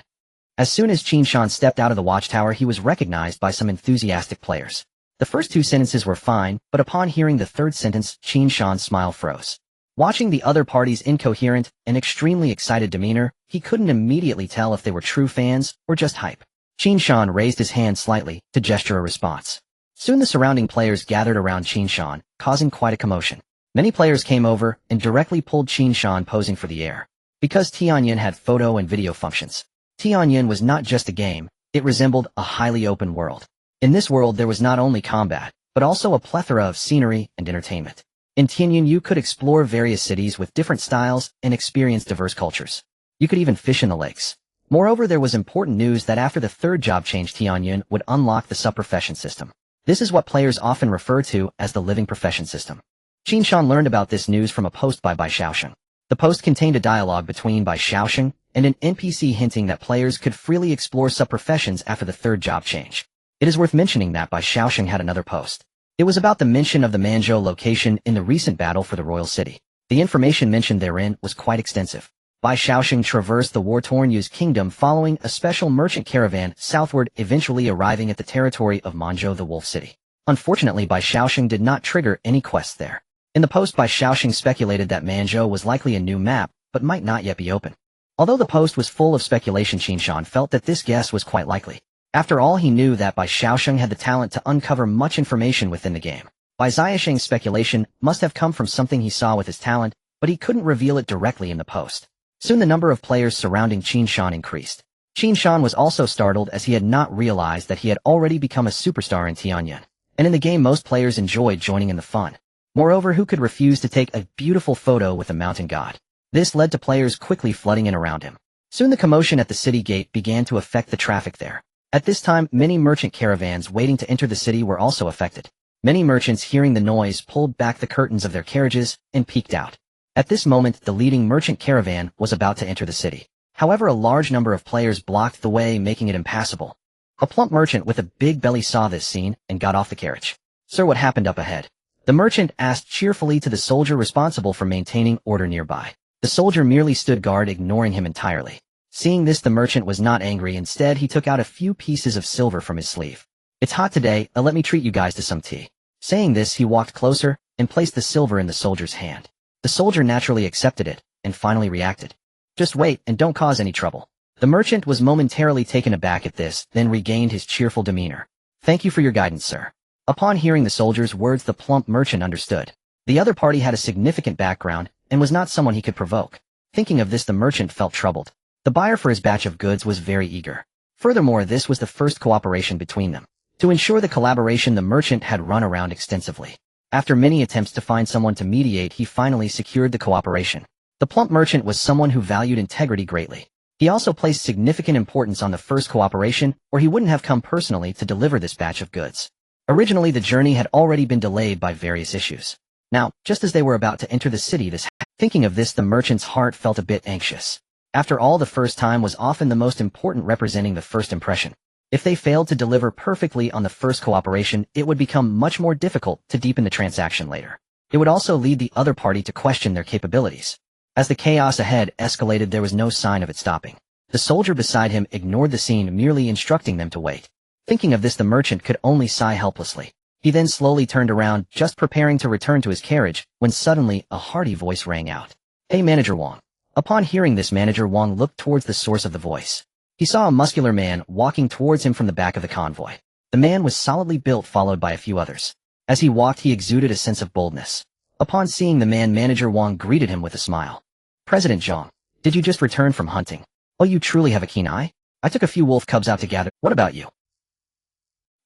As soon as Qin Shan stepped out of the watchtower, he was recognized by some enthusiastic players. The first 2 sentences were fine, but upon hearing the 3rd sentence, Qin Shan's smile froze. Watching the other party's incoherent and extremely excited demeanor, he couldn't immediately tell if they were true fans or just hype. Qin Shan raised his hand slightly to gesture a response. Soon the surrounding players gathered around Qin Shan, causing quite a commotion. Many players came over and directly pulled Qin Shan, posing for the air. Because Tianyin had photo and video functions, Tianyin was not just a game, it resembled a highly open world. In this world, there was not only combat, but also a plethora of scenery and entertainment. In Tianyuan, you could explore various cities with different styles and experience diverse cultures. You could even fish in the lakes. Moreover, there was important news that after the third job change, Tianyuan would unlock the sub-profession system. This is what players often refer to as the living profession system. Qin Shan learned about this news from a post by Bai Shaosheng. The post contained a dialogue between Bai Shaosheng and an NPC hinting that players could freely explore sub-professions after the third job change. It is worth mentioning that Bai Shaosheng had another post. It was about the mention of the Manzhou location in the recent battle for the royal city. The information mentioned therein was quite extensive. Bai Shaosheng traversed the war-torn Yu's kingdom following a special merchant caravan southward, eventually arriving at the territory of Manzhou, the Wolf City. Unfortunately, Bai Shaosheng did not trigger any quests there. In the post, Bai Shaosheng speculated that Manzhou was likely a new map, but might not yet be open. Although the post was full of speculation, Qin Shan felt that this guess was quite likely. After all, he knew that Bai Shaosheng had the talent to uncover much information within the game. Bai Xiaosheng's speculation must have come from something he saw with his talent, but he couldn't reveal it directly in the post. Soon the number of players surrounding Qin Shan increased. Qin Shan was also startled as he had not realized that he had already become a superstar in Tianyuan. And in the game, most players enjoyed joining in the fun. Moreover, who could refuse to take a beautiful photo with a mountain god? This led to players quickly flooding in around him. Soon the commotion at the city gate began to affect the traffic there. At this time, many merchant caravans waiting to enter the city were also affected. Many merchants, hearing the noise, pulled back the curtains of their carriages and peeked out. At this moment, the leading merchant caravan was about to enter the city. However, a large number of players blocked the way, making it impassable. A plump merchant with a big belly saw this scene and got off the carriage. "Sir, what happened up ahead?" The merchant asked cheerfully to the soldier responsible for maintaining order nearby. The soldier merely stood guard, ignoring him entirely. Seeing this, the merchant was not angry. Instead, he took out a few pieces of silver from his sleeve. "It's hot today, let me treat you guys to some tea." Saying this, he walked closer and placed the silver in the soldier's hand. The soldier naturally accepted it and finally reacted. "Just wait and don't cause any trouble." The merchant was momentarily taken aback at this, then regained his cheerful demeanor. "Thank you for your guidance, sir." Upon hearing the soldier's words, the plump merchant understood. The other party had a significant background and was not someone he could provoke. Thinking of this, the merchant felt troubled. The buyer for his batch of goods was very eager. Furthermore, this was the first cooperation between them. To ensure the collaboration, the merchant had run around extensively. After many attempts to find someone to mediate, he finally secured the cooperation. The plump merchant was someone who valued integrity greatly. He also placed significant importance on the first cooperation, or he wouldn't have come personally to deliver this batch of goods. Originally, the journey had already been delayed by various issues. Now, just as they were about to enter the city, thinking of this, the merchant's heart felt a bit anxious. After all, the first time was often the most important, representing the first impression. If they failed to deliver perfectly on the first cooperation, it would become much more difficult to deepen the transaction later. It would also lead the other party to question their capabilities. As the chaos ahead escalated, there was no sign of it stopping. The soldier beside him ignored the scene, merely instructing them to wait. Thinking of this, the merchant could only sigh helplessly. He then slowly turned around, just preparing to return to his carriage, when suddenly a hearty voice rang out. "Hey, Manager Wang." Upon hearing this, Manager Wang looked towards the source of the voice. He saw a muscular man walking towards him from the back of the convoy. The man was solidly built, followed by a few others. As he walked, he exuded a sense of boldness. Upon seeing the man, Manager Wang greeted him with a smile. "President Zhang, did you just return from hunting? Oh, you truly have a keen eye? I took a few wolf cubs out to gather. What about you?"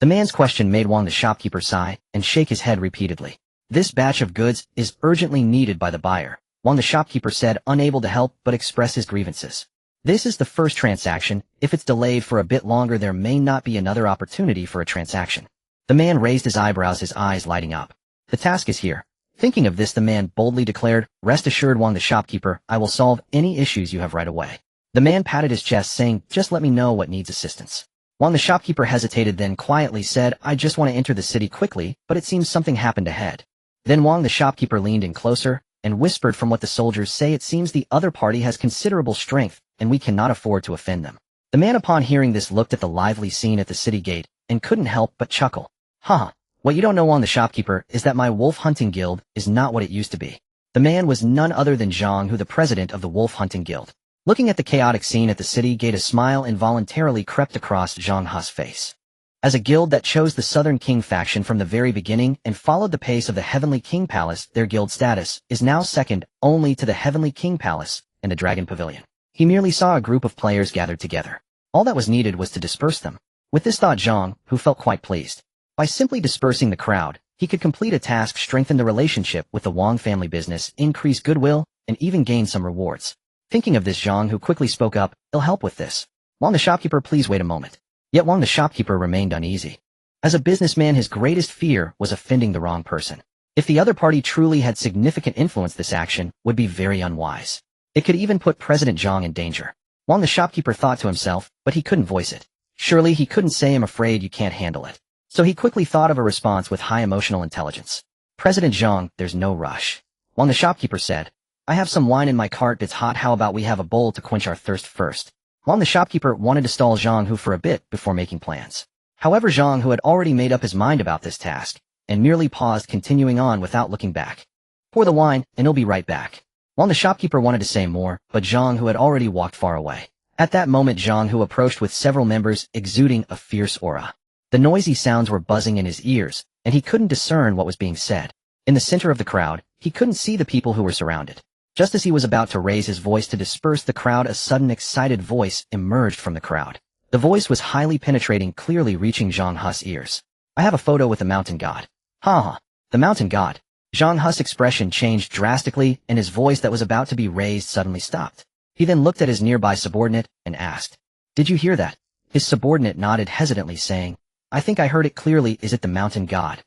The man's question made Wang the shopkeeper sigh and shake his head repeatedly. "This batch of goods is urgently needed by the buyer," Wang the shopkeeper said, unable to help but express his grievances. "This is the first transaction. If it's delayed for a bit longer, there may not be another opportunity for a transaction." The man raised his eyebrows, his eyes lighting up. "The task is here." Thinking of this, the man boldly declared, "Rest assured, Wang the shopkeeper, I will solve any issues you have right away." The man patted his chest, saying, "Just let me know what needs assistance." Wang the shopkeeper hesitated, then quietly said, "I just want to enter the city quickly, but it seems something happened ahead." Then Wang the shopkeeper leaned in closer and whispered, "From what the soldiers say, it seems the other party has considerable strength, and we cannot afford to offend them." The man, upon hearing this, looked at the lively scene at the city gate and couldn't help but chuckle. "Haha, what you don't know, Wang the shopkeeper, is that my wolf hunting guild is not what it used to be." The man was none other than Zhang Hu, the president of the wolf hunting guild. Looking at the chaotic scene at the city gate, a smile involuntarily crept across Zhang Hu's face. As a guild that chose the Southern King faction from the very beginning and followed the pace of the Heavenly King Palace, their guild status is now second only to the Heavenly King Palace and the Dragon Pavilion. He merely saw a group of players gathered together. All that was needed was to disperse them. With this thought, Zhang, who felt quite pleased. By simply dispersing the crowd, he could complete a task, strengthen the relationship with the Wang family business, increase goodwill, and even gain some rewards. Thinking of this, Zhang Hu quickly spoke up, "I'll help with this." Wang the shopkeeper, please wait a moment. Yet Wang the shopkeeper remained uneasy. As a businessman, his greatest fear was offending the wrong person. If the other party truly had significant influence, this action would be very unwise. It could even put President Zhang in danger. Wang the shopkeeper thought to himself, but he couldn't voice it. Surely he couldn't say, "I'm afraid you can't handle it." So he quickly thought of a response with high emotional intelligence. "President Zhang, there's no rush." Wang the shopkeeper said, "I have some wine in my cart, it's hot, how about we have a bowl to quench our thirst first?" Wang the shopkeeper wanted to stall Zhang Hu for a bit before making plans. However, Zhang Hu had already made up his mind about this task, and merely paused, continuing on without looking back. "Pour the wine, and I'll be right back." Wang the shopkeeper wanted to say more, but Zhang Hu had already walked far away. At that moment, Zhang Hu approached with several members, exuding a fierce aura. The noisy sounds were buzzing in his ears, and he couldn't discern what was being said. In the center of the crowd, he couldn't see the people who were surrounded. Just as he was about to raise his voice to disperse the crowd, a sudden excited voice emerged from the crowd. The voice was highly penetrating, clearly reaching Zhang Hu's ears. "I have a photo with the mountain god." "Ha! The mountain god." Zhang Hu's expression changed drastically, and his voice that was about to be raised suddenly stopped. He then looked at his nearby subordinate and asked, "Did you hear that?" His subordinate nodded hesitantly, saying, "I think I heard it clearly. Is it the mountain god?"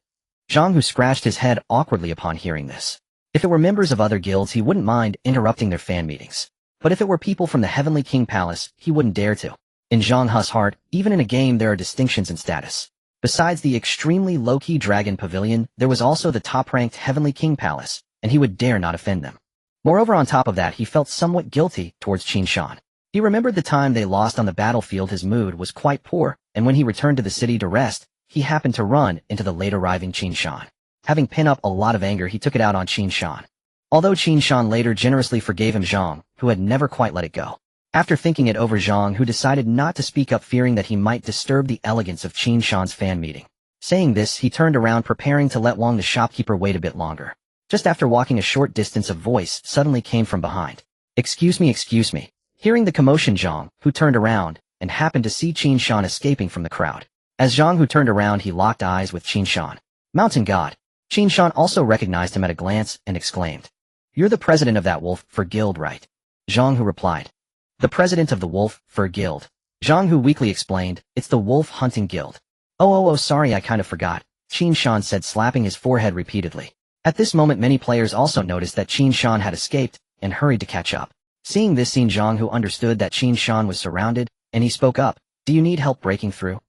Zhang Hu scratched his head awkwardly upon hearing this. If it were members of other guilds, he wouldn't mind interrupting their fan meetings. But if it were people from the Heavenly King Palace, he wouldn't dare to. In Zhang Hu's heart, even in a game there are distinctions in status. Besides the extremely low-key Dragon Pavilion, there was also the top-ranked Heavenly King Palace, and he would dare not offend them. Moreover, on top of that, he felt somewhat guilty towards Qin Shan. He remembered the time they lost on the battlefield. His mood was quite poor, and when he returned to the city to rest, he happened to run into the late-arriving Qin Shan. Having pent up a lot of anger, he took it out on Qin Shan. Although Qin Shan later generously forgave him, Zhang Hu had never quite let it go. After thinking it over, Zhang Hu decided not to speak up, fearing that he might disturb the elegance of Qin Shan's fan meeting. Saying this, he turned around, preparing to let Wang the shopkeeper wait a bit longer. Just after walking a short distance, a voice suddenly came from behind. Excuse me. Hearing the commotion, Zhang Hu turned around and happened to see Qin Shan escaping from the crowd. As Zhang Hu turned around, he locked eyes with Qin Shan. "Mountain God." Qin Shan also recognized him at a glance and exclaimed, "You're the president of that wolf fur guild, right?" Zhang Hu replied, "The president of the wolf fur guild." Zhang Hu weakly explained, "It's the wolf hunting guild." Oh, sorry, I kind of forgot," Qin Shan said, slapping his forehead repeatedly. At this moment, many players also noticed that Qin Shan had escaped and hurried to catch up. Seeing this scene, Zhang Hu understood that Qin Shan was surrounded, and he spoke up, "Do you need help breaking through?"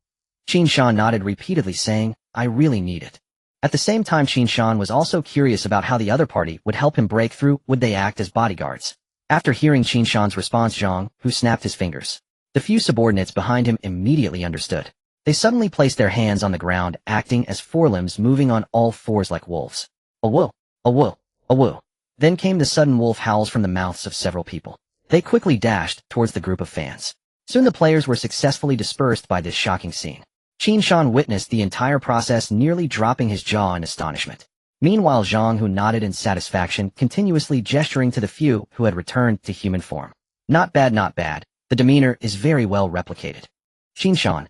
Qin Shan nodded repeatedly, saying, "I really need it." At the same time, Qin Shan was also curious about how the other party would help him break through. Would they act as bodyguards? After hearing Qin Shan's response, Zhang Hu snapped his fingers. The few subordinates behind him immediately understood. They suddenly placed their hands on the ground, acting as forelimbs, moving on all fours like wolves. A woo, a woo, a woo. Then came the sudden wolf howls from the mouths of several people. They quickly dashed towards the group of fans. Soon the players were successfully dispersed by this shocking scene. Qin Shan witnessed the entire process, nearly dropping his jaw in astonishment. Meanwhile, Zhang Hu nodded in satisfaction, continuously gesturing to the few who had returned to human form. Not bad. The demeanor is very well replicated. Qin Shan.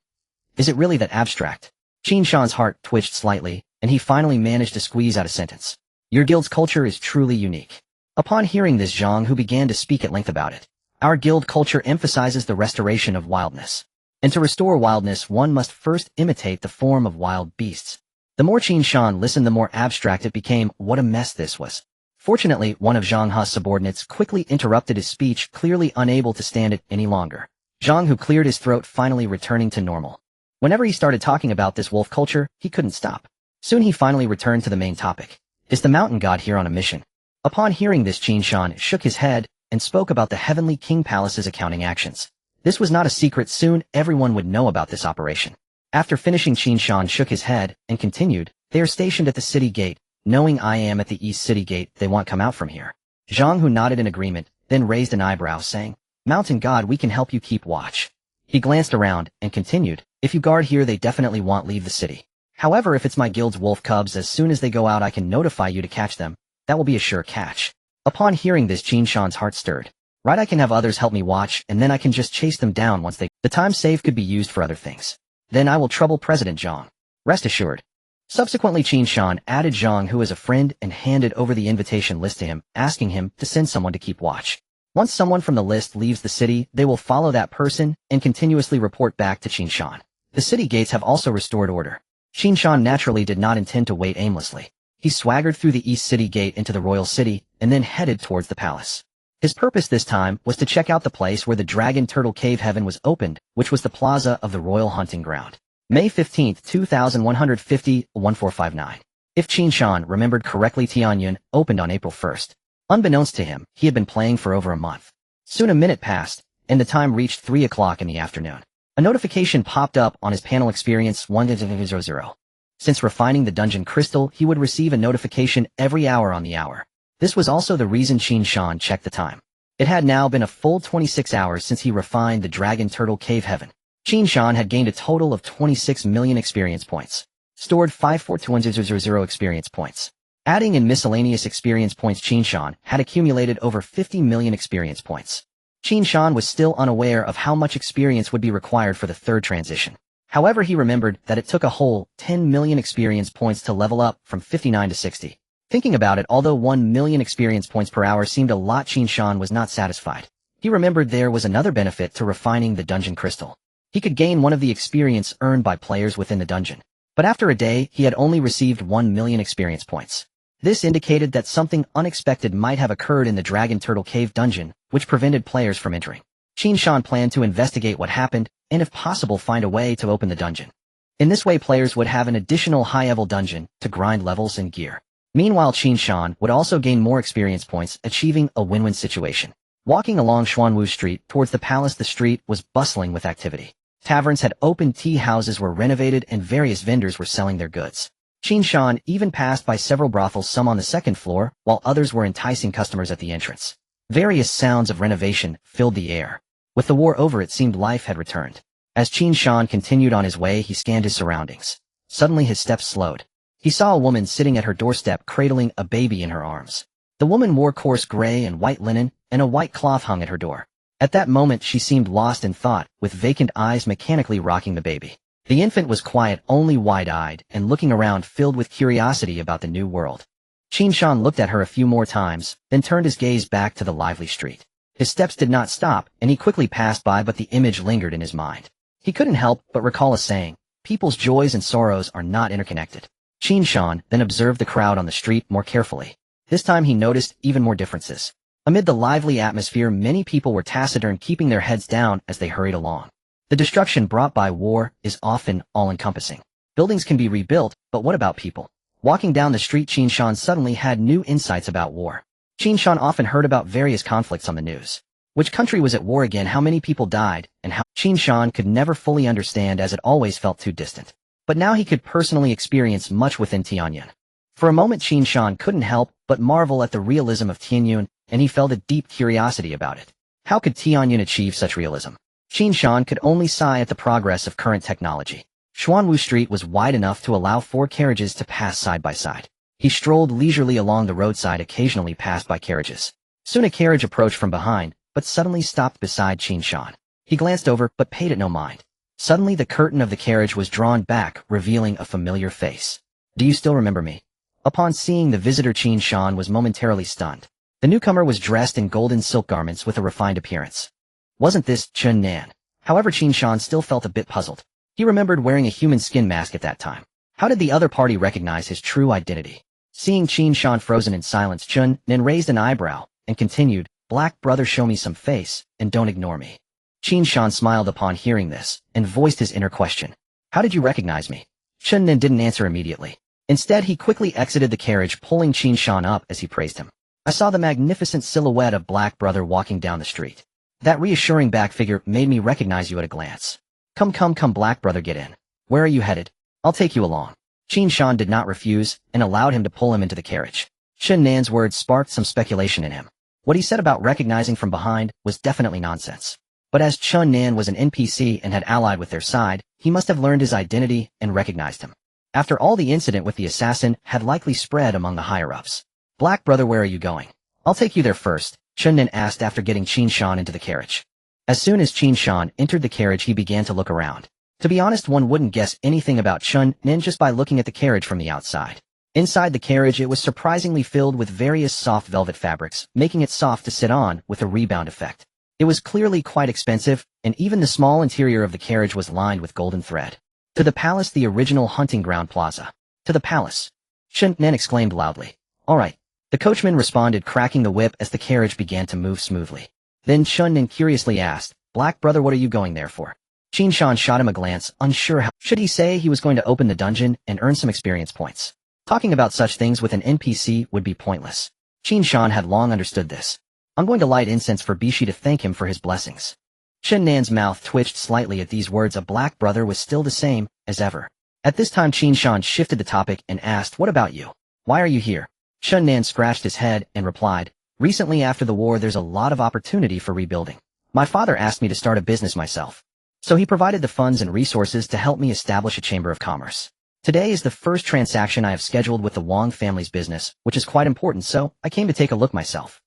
Is it really that abstract? Qin Shan's heart twitched slightly, and he finally managed to squeeze out a sentence. Your guild's culture is truly unique. Upon hearing this, Zhang Hu began to speak at length about it. Our guild culture emphasizes the restoration of wildness. And to restore wildness, one must first imitate the form of wild beasts. The more Qin Shan listened, the more abstract it became. What a mess this was. Fortunately, one of Zhang Hu's subordinates quickly interrupted his speech, clearly unable to stand it any longer. Zhang Hu cleared his throat, finally returning to normal. Whenever he started talking about this wolf culture, he couldn't stop. Soon he finally returned to the main topic. Is the mountain god here on a mission? Upon hearing this, Qin Shan shook his head and spoke about the Heavenly King Palace's accounting actions. This was not a secret. Soon everyone would know about this operation. After finishing, Qin Shan shook his head and continued, they are stationed at the city gate. Knowing I am at the east city gate, they won't come out from here. Zhang Hu nodded in agreement, then raised an eyebrow, saying, Mountain god, we can help you keep watch. He glanced around and continued, if you guard here, they definitely won't leave the city. However, if it's my guild's wolf cubs, as soon as they go out, I can notify you to catch them. That will be a sure catch. Upon hearing this, Qin Shan's heart stirred. Right, I can have others help me watch, and then I can just chase them down once the time saved could be used for other things. Then I will trouble President Zhang. Rest assured. Subsequently, Qin Shan added Zhang, who is a friend, and handed over the invitation list to him, asking him to send someone to keep watch. Once someone from the list leaves the city, they will follow that person and continuously report back to Qin Shan. The city gates have also restored order. Qin Shan naturally did not intend to wait aimlessly. He swaggered through the east city gate into the royal city and then headed towards the palace. His purpose this time was to check out the place where the Dragon Turtle Cave Heaven was opened, which was the plaza of the royal hunting ground. May 15, 2150, 1459. If Qin Shan remembered correctly, Tianyun opened on April 1st. Unbeknownst to him, he had been playing for over a month. Soon a minute passed, and the time reached 3 o'clock in the afternoon. A notification popped up on his panel experience 100. Since refining the dungeon crystal, he would receive a notification every hour on the hour. This was also the reason Qin Shan checked the time. It had now been a full 26 hours since he refined the Dragon Turtle Cave Heaven. Qin Shan had gained a total of 26 million experience points. Stored 54200 experience points. Adding in miscellaneous experience points, Qin Shan had accumulated over 50 million experience points. Qin Shan was still unaware of how much experience would be required for the third transition. However, he remembered that it took a whole 10 million experience points to level up from 59 to 60. Thinking about it, although 1 million experience points per hour seemed a lot, Qin Shan was not satisfied. He remembered there was another benefit to refining the dungeon crystal. He could gain one of the experience earned by players within the dungeon. But after a day, he had only received 1 million experience points. This indicated that something unexpected might have occurred in the Dragon Turtle Cave dungeon, which prevented players from entering. Qin Shan planned to investigate what happened, and if possible find a way to open the dungeon. In this way, players would have an additional high-level dungeon to grind levels and gear. Meanwhile, Qin Shan would also gain more experience points, achieving a win-win situation. Walking along Xuanwu Street towards the palace, the street was bustling with activity. Taverns had opened, tea houses were renovated, and various vendors were selling their goods. Qin Shan even passed by several brothels, some on the second floor, while others were enticing customers at the entrance. Various sounds of renovation filled the air. With the war over, it seemed life had returned. As Qin Shan continued on his way, he scanned his surroundings. Suddenly his steps slowed. He saw a woman sitting at her doorstep cradling a baby in her arms. The woman wore coarse gray and white linen, and a white cloth hung at her door. At that moment she seemed lost in thought, with vacant eyes mechanically rocking the baby. The infant was quiet, only wide-eyed, and looking around filled with curiosity about the new world. Qin Shan looked at her a few more times, then turned his gaze back to the lively street. His steps did not stop, and he quickly passed by, but the image lingered in his mind. He couldn't help but recall a saying, "People's joys and sorrows are not interconnected." Qin Shan then observed the crowd on the street more carefully. This time he noticed even more differences. Amid the lively atmosphere, many people were taciturn, keeping their heads down as they hurried along. The destruction brought by war is often all-encompassing. Buildings can be rebuilt, but what about people? Walking down the street, Qin Shan suddenly had new insights about war. Qin Shan often heard about various conflicts on the news. Which country was at war again, how many people died, and how Qin Shan could never fully understand, as it always felt too distant. But now he could personally experience much within Tianyun. For a moment Qin Shan couldn't help but marvel at the realism of Tianyun, and he felt a deep curiosity about it. How could Tianyun achieve such realism? Qin Shan could only sigh at the progress of current technology. Xuanwu Street was wide enough to allow 4 carriages to pass side by side. He strolled leisurely along the roadside, occasionally passed by carriages. Soon a carriage approached from behind, but suddenly stopped beside Qin Shan. He glanced over, but paid it no mind. Suddenly the curtain of the carriage was drawn back, revealing a familiar face. "Do you still remember me?" Upon seeing the visitor, Qin Shan was momentarily stunned. The newcomer was dressed in golden silk garments with a refined appearance. Wasn't this Chun Nan? However, Qin Shan still felt a bit puzzled. He remembered wearing a human skin mask at that time. How did the other party recognize his true identity? Seeing Qin Shan frozen in silence, Chun Nan raised an eyebrow and continued, "Black brother, show me some face, and don't ignore me." Qin Shan smiled upon hearing this, and voiced his inner question. "How did you recognize me?" Chun Nan didn't answer immediately. Instead, he quickly exited the carriage, pulling Qin Shan up as he praised him. "I saw the magnificent silhouette of Black brother walking down the street. That reassuring back figure made me recognize you at a glance. Come, Black brother, get in. Where are you headed? I'll take you along." Qin Shan did not refuse, and allowed him to pull him into the carriage. Chun Nan's words sparked some speculation in him. What he said about recognizing from behind was definitely nonsense. But as Chun Nan was an NPC and had allied with their side, he must have learned his identity and recognized him. After all, the incident with the assassin had likely spread among the higher-ups. "Black brother, where are you going?" "I'll take you there first," Chun Nan asked after getting Qin Shan into the carriage. As soon as Qin Shan entered the carriage, he began to look around. To be honest, one wouldn't guess anything about Qin Shan just by looking at the carriage from the outside. Inside the carriage, it was surprisingly filled with various soft velvet fabrics, making it soft to sit on with a rebound effect. It was clearly quite expensive, and even the small interior of the carriage was lined with golden thread. To the palace, the original hunting ground plaza. To the palace. Qin Shan exclaimed loudly. All right. The coachman responded, cracking the whip as the carriage began to move smoothly. Then Qin Shan curiously asked, Black brother, what are you going there for? Qin Shan shot him a glance, unsure how should he say he was going to open the dungeon and earn some experience points. Talking about such things with an NPC would be pointless. Qin Shan had long understood this. I'm going to light incense for Bishi to thank him for his blessings. Qin Shan's mouth twitched slightly at these words. A black brother was still the same as ever. At this time, Qin Shan shifted the topic and asked, what about you? Why are you here? Qin Shan scratched his head and replied, recently after the war there's a lot of opportunity for rebuilding. My father asked me to start a business myself. So he provided the funds and resources to help me establish a chamber of commerce. Today is the first transaction I have scheduled with the Wang family's business, which is quite important, so I came to take a look myself.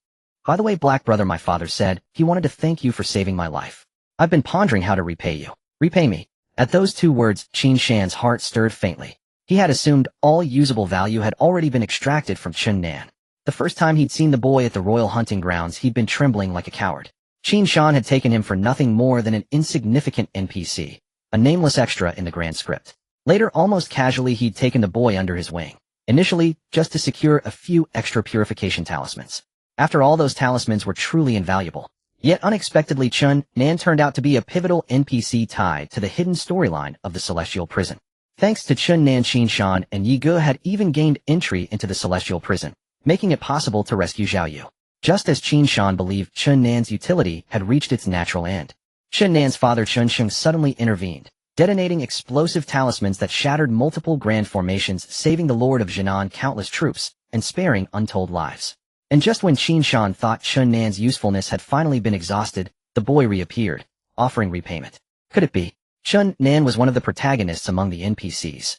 By the way, black brother, my father said, he wanted to thank you for saving my life. I've been pondering how to repay you. Repay me. At those two words, Qin Shan's heart stirred faintly. He had assumed all usable value had already been extracted from Qin Shan. The first time he'd seen the boy at the royal hunting grounds, he'd been trembling like a coward. Qin Shan had taken him for nothing more than an insignificant NPC, a nameless extra in the grand script. Later, almost casually, he'd taken the boy under his wing, initially just to secure a few extra purification talismans. After all, those talismans were truly invaluable. Yet unexpectedly, Qin Shan turned out to be a pivotal NPC tied to the hidden storyline of the Celestial Prison. Thanks to Qin Shan, Qin Shan and Yi Ge had even gained entry into the Celestial Prison, making it possible to rescue Zhao Yu. Just as Qin Shan believed Qin Shan's utility had reached its natural end, Qin Shan's father Qin Shan suddenly intervened, detonating explosive talismans that shattered multiple grand formations, saving the Lord of Jinan countless troops, and sparing untold lives. And just when Qin Shan thought Qin Shan's usefulness had finally been exhausted, the boy reappeared, offering repayment. Could it be? Qin Shan was one of the protagonists among the NPCs.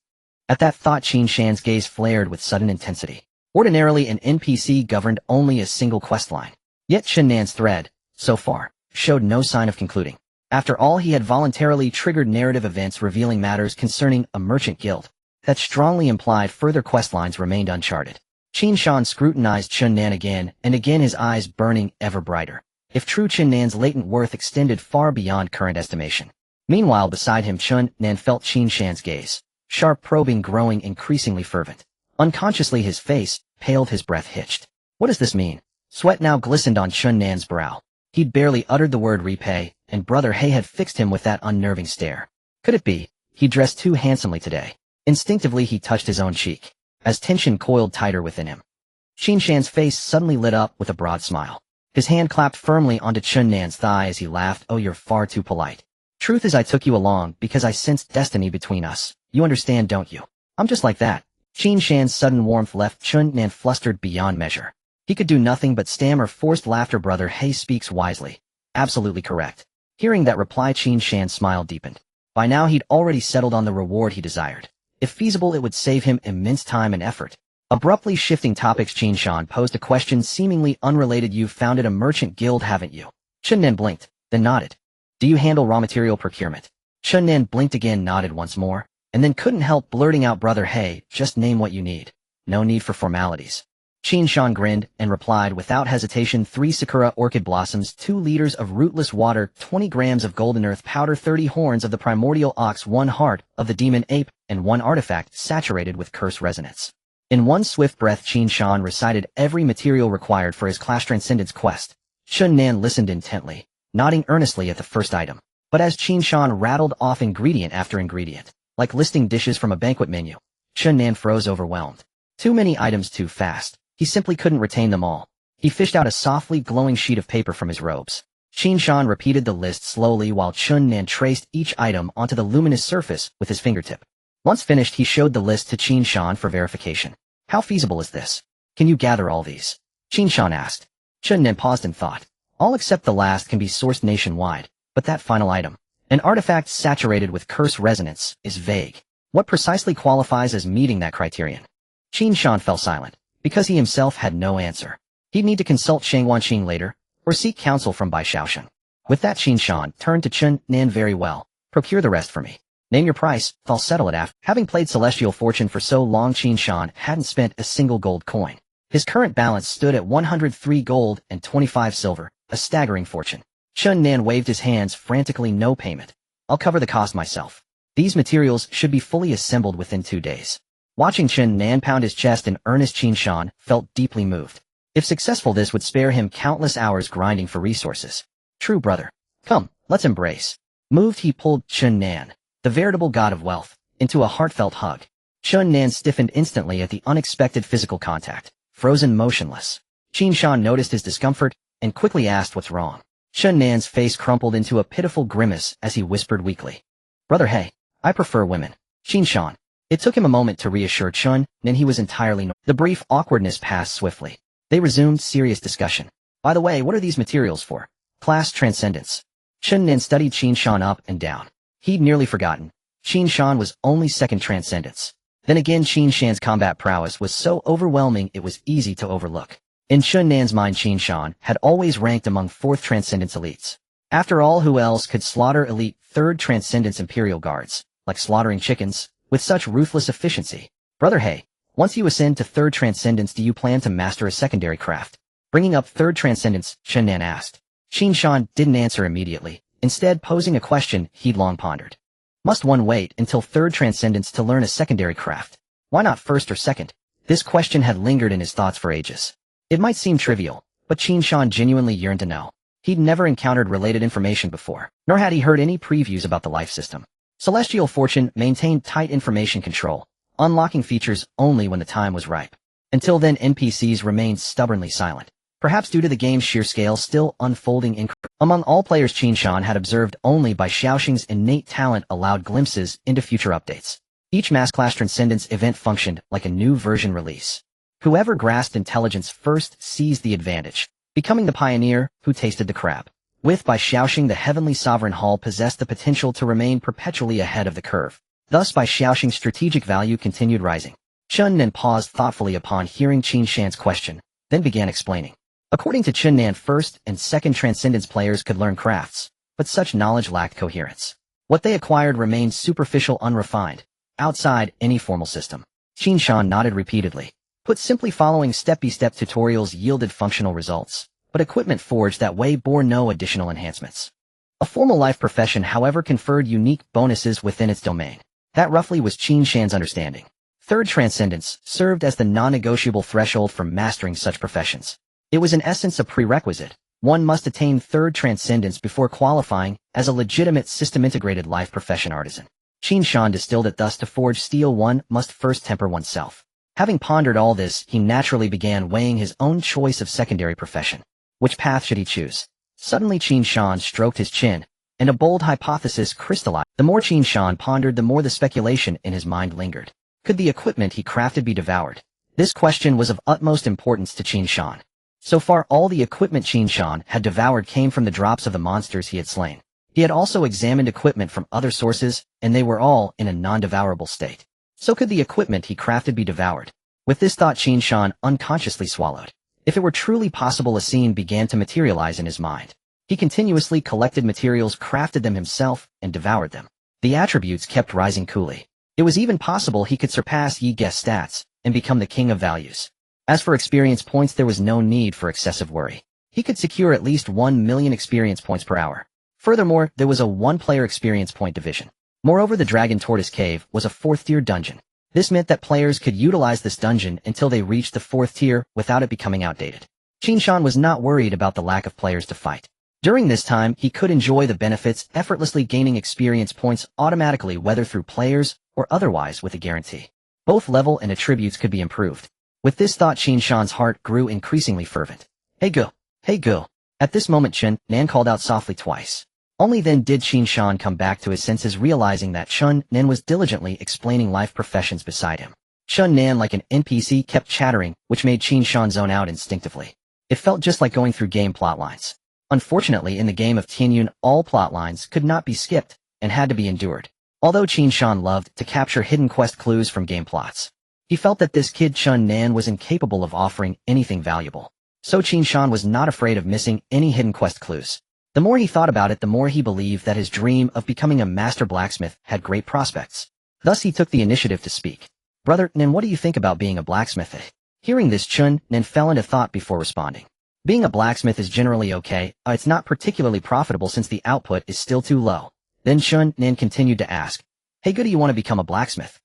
At that thought, Qin Shan's gaze flared with sudden intensity. Ordinarily, an NPC governed only a single questline. Yet Qin Shan's thread, so far, showed no sign of concluding. After all, he had voluntarily triggered narrative events revealing matters concerning a merchant guild that strongly implied further questlines remained uncharted. Qin Shan scrutinized Qin Shan again and again, his eyes burning ever brighter. If true, Qin Shan's latent worth extended far beyond current estimation. Meanwhile, beside him, Qin Shan felt Qin Shan's gaze, sharp, probing, growing increasingly fervent. Unconsciously, his face paled, his breath hitched. What does this mean? Sweat now glistened on Qin Shan's brow. He'd barely uttered the word repay, and Brother He had fixed him with that unnerving stare. Could it be? He dressed too handsomely today. Instinctively, he touched his own cheek, as tension coiled tighter within him. Qin Shan's face suddenly lit up with a broad smile. His hand clapped firmly onto Qin Shan's thigh as he laughed. Oh, you're far too polite. Truth is, I took you along because I sensed destiny between us. You understand, don't you? I'm just like that. Qin Shan's sudden warmth left Qin Shan flustered beyond measure. He could do nothing but stammer forced laughter. Brother He speaks wisely. Absolutely correct. Hearing that reply, Qin Shan's smile deepened. By now he'd already settled on the reward he desired. If feasible, it would save him immense time and effort. Abruptly shifting topics, Qin Shan posed a question seemingly unrelated. You've founded a merchant guild, haven't you? Qin Shan blinked, then nodded. Do you handle raw material procurement? Qin Shan blinked again, nodded once more, and then couldn't help blurting out, Brother He, just name what you need. No need for formalities. Qin Shan grinned and replied without hesitation, 3 Sakura orchid blossoms, 2 liters of rootless water, 20 grams of golden earth powder, 30 horns of the primordial ox, 1 heart of the demon ape, and 1 artifact saturated with curse resonance. In one swift breath, Qin Shan recited every material required for his class transcendence quest. Qin Shan listened intently, nodding earnestly at the first item. But as Qin Shan rattled off ingredient after ingredient, like listing dishes from a banquet menu, Qin Shan froze, overwhelmed. Too many items too fast. He simply couldn't retain them all. He fished out a softly glowing sheet of paper from his robes. Qin Shan repeated the list slowly while Qin Shan traced each item onto the luminous surface with his fingertip. Once finished, he showed the list to Qin Shan for verification. How feasible is this? Can you gather all these? Qin Shan asked. Qin Shan paused and thought. All except the last can be sourced nationwide, but that final item, an artifact saturated with curse resonance, is vague. What precisely qualifies as meeting that criterion? Qin Shan fell silent, because he himself had no answer. He'd need to consult Shang Wanqing later, or seek counsel from Bai Shaosheng. With that, Qin Shan turned to Qin Shan. Very well. Procure the rest for me. Name your price, I'll settle it after. Having played Celestial Fortune for so long, Qin Shan hadn't spent a single gold coin. His current balance stood at 103 gold and 25 silver, a staggering fortune. Chun Nan waved his hands frantically. No payment. I'll cover the cost myself. These materials should be fully assembled within 2 days. Watching Chun Nan pound his chest in earnest, Qin Shan felt deeply moved. If successful, this would spare him countless hours grinding for resources. True brother. Come, let's embrace. Moved, he pulled Chun Nan, the veritable god of wealth, into a heartfelt hug. Chun Nan stiffened instantly at the unexpected physical contact, frozen motionless. Qin Shan noticed his discomfort and quickly asked what's wrong. Chun Nan's face crumpled into a pitiful grimace as he whispered weakly, "Brother, hey, I prefer women." Qin Shan. It took him a moment to reassure Chun Nan he was entirely normal. The brief awkwardness passed swiftly. They resumed serious discussion. By the way, what are these materials for? Class Transcendence. Chun Nan studied Qin Shan up and down. He'd nearly forgotten. Qin Shan was only second Transcendence. Then again, Qin Shan's combat prowess was so overwhelming it was easy to overlook. In Chun Nan's mind, Qin Shan had always ranked among 4th Transcendence elites. After all, who else could slaughter elite 3rd Transcendence Imperial Guards, like slaughtering chickens, with such ruthless efficiency? Brother, hey, once you ascend to 3rd Transcendence, do you plan to master a secondary craft? Bringing up 3rd Transcendence, Chun Nan asked. Qin Shan didn't answer immediately, instead posing a question he'd long pondered. Must one wait until 3rd Transcendence to learn a secondary craft? Why not 1st or 2nd? This question had lingered in his thoughts for ages. It might seem trivial, but Qin Shan genuinely yearned to know. He'd never encountered related information before, nor had he heard any previews about the life system. Celestial Fortune maintained tight information control, unlocking features only when the time was ripe. Until then, NPCs remained stubbornly silent, perhaps due to the game's sheer scale still unfolding. Among all players, Qin Shan had observed only by Xiaoxing's innate talent allowed glimpses into future updates. Each Mass Class Transcendence event functioned like a new version release. Whoever grasped intelligence first seized the advantage, becoming the pioneer who tasted the crab. With by Xiaoxing, the Heavenly Sovereign Hall possessed the potential to remain perpetually ahead of the curve. Thus, by Xiaoxing's strategic value continued rising. Chun Nan paused thoughtfully upon hearing Qin Shan's question, then began explaining. According to Chun Nan, 1st and 2nd Transcendence players could learn crafts, but such knowledge lacked coherence. What they acquired remained superficial, unrefined, outside any formal system. Qin Shan nodded repeatedly. Put simply, following step-by-step tutorials yielded functional results, but equipment forged that way bore no additional enhancements. A formal life profession, however, conferred unique bonuses within its domain. That roughly was Qin Shan's understanding. 3rd Transcendence served as the non-negotiable threshold for mastering such professions. It was in essence a prerequisite. One must attain 3rd Transcendence before qualifying as a legitimate system-integrated life profession artisan. Qin Shan distilled it thus: to forge steel, one must first temper oneself. Having pondered all this, he naturally began weighing his own choice of secondary profession. Which path should he choose? Suddenly Qin Shan stroked his chin, and a bold hypothesis crystallized. The more Qin Shan pondered, the more the speculation in his mind lingered. Could the equipment he crafted be devoured? This question was of utmost importance to Qin Shan. So far, all the equipment Qin Shan had devoured came from the drops of the monsters he had slain. He had also examined equipment from other sources, and they were all in a non-devourable state. So could the equipment he crafted be devoured? With this thought, Qin Shan unconsciously swallowed. If it were truly possible, a scene began to materialize in his mind. He continuously collected materials, crafted them himself, and devoured them. The attributes kept rising coolly. It was even possible he could surpass Yi Guess stats and become the king of values. As for experience points, there was no need for excessive worry. He could secure at least 1 million experience points per hour. Furthermore, there was a 1-player experience point division. Moreover, the Dragon Tortoise Cave was a 4th-tier dungeon. This meant that players could utilize this dungeon until they reached the 4th tier without it becoming outdated. Qin Shan was not worried about the lack of players to fight. During this time, he could enjoy the benefits, effortlessly gaining experience points automatically, whether through players or otherwise, with a guarantee. Both level and attributes could be improved. With this thought, Qin Shan's heart grew increasingly fervent. Hey go! Hey go! At this moment, Chun Nan called out softly twice. Only then did Qin Shan come back to his senses, realizing that Chun Nan was diligently explaining life professions beside him. Chun Nan, like an NPC, kept chattering, which made Qin Shan zone out instinctively. It felt just like going through game plotlines. Unfortunately, in the game of Tianyun, all plotlines could not be skipped and had to be endured. Although Qin Shan loved to capture hidden quest clues from game plots, he felt that this kid Chun Nan was incapable of offering anything valuable. So Qin Shan was not afraid of missing any hidden quest clues. The more he thought about it, the more he believed that his dream of becoming a master blacksmith had great prospects. Thus he took the initiative to speak. Brother Nin, what do you think about being a blacksmith? Hearing this, Chun Nin fell into thought before responding. Being a blacksmith is generally okay, it's not particularly profitable since the output is still too low. Then Chun Nin continued to ask, hey, good, do you want to become a blacksmith?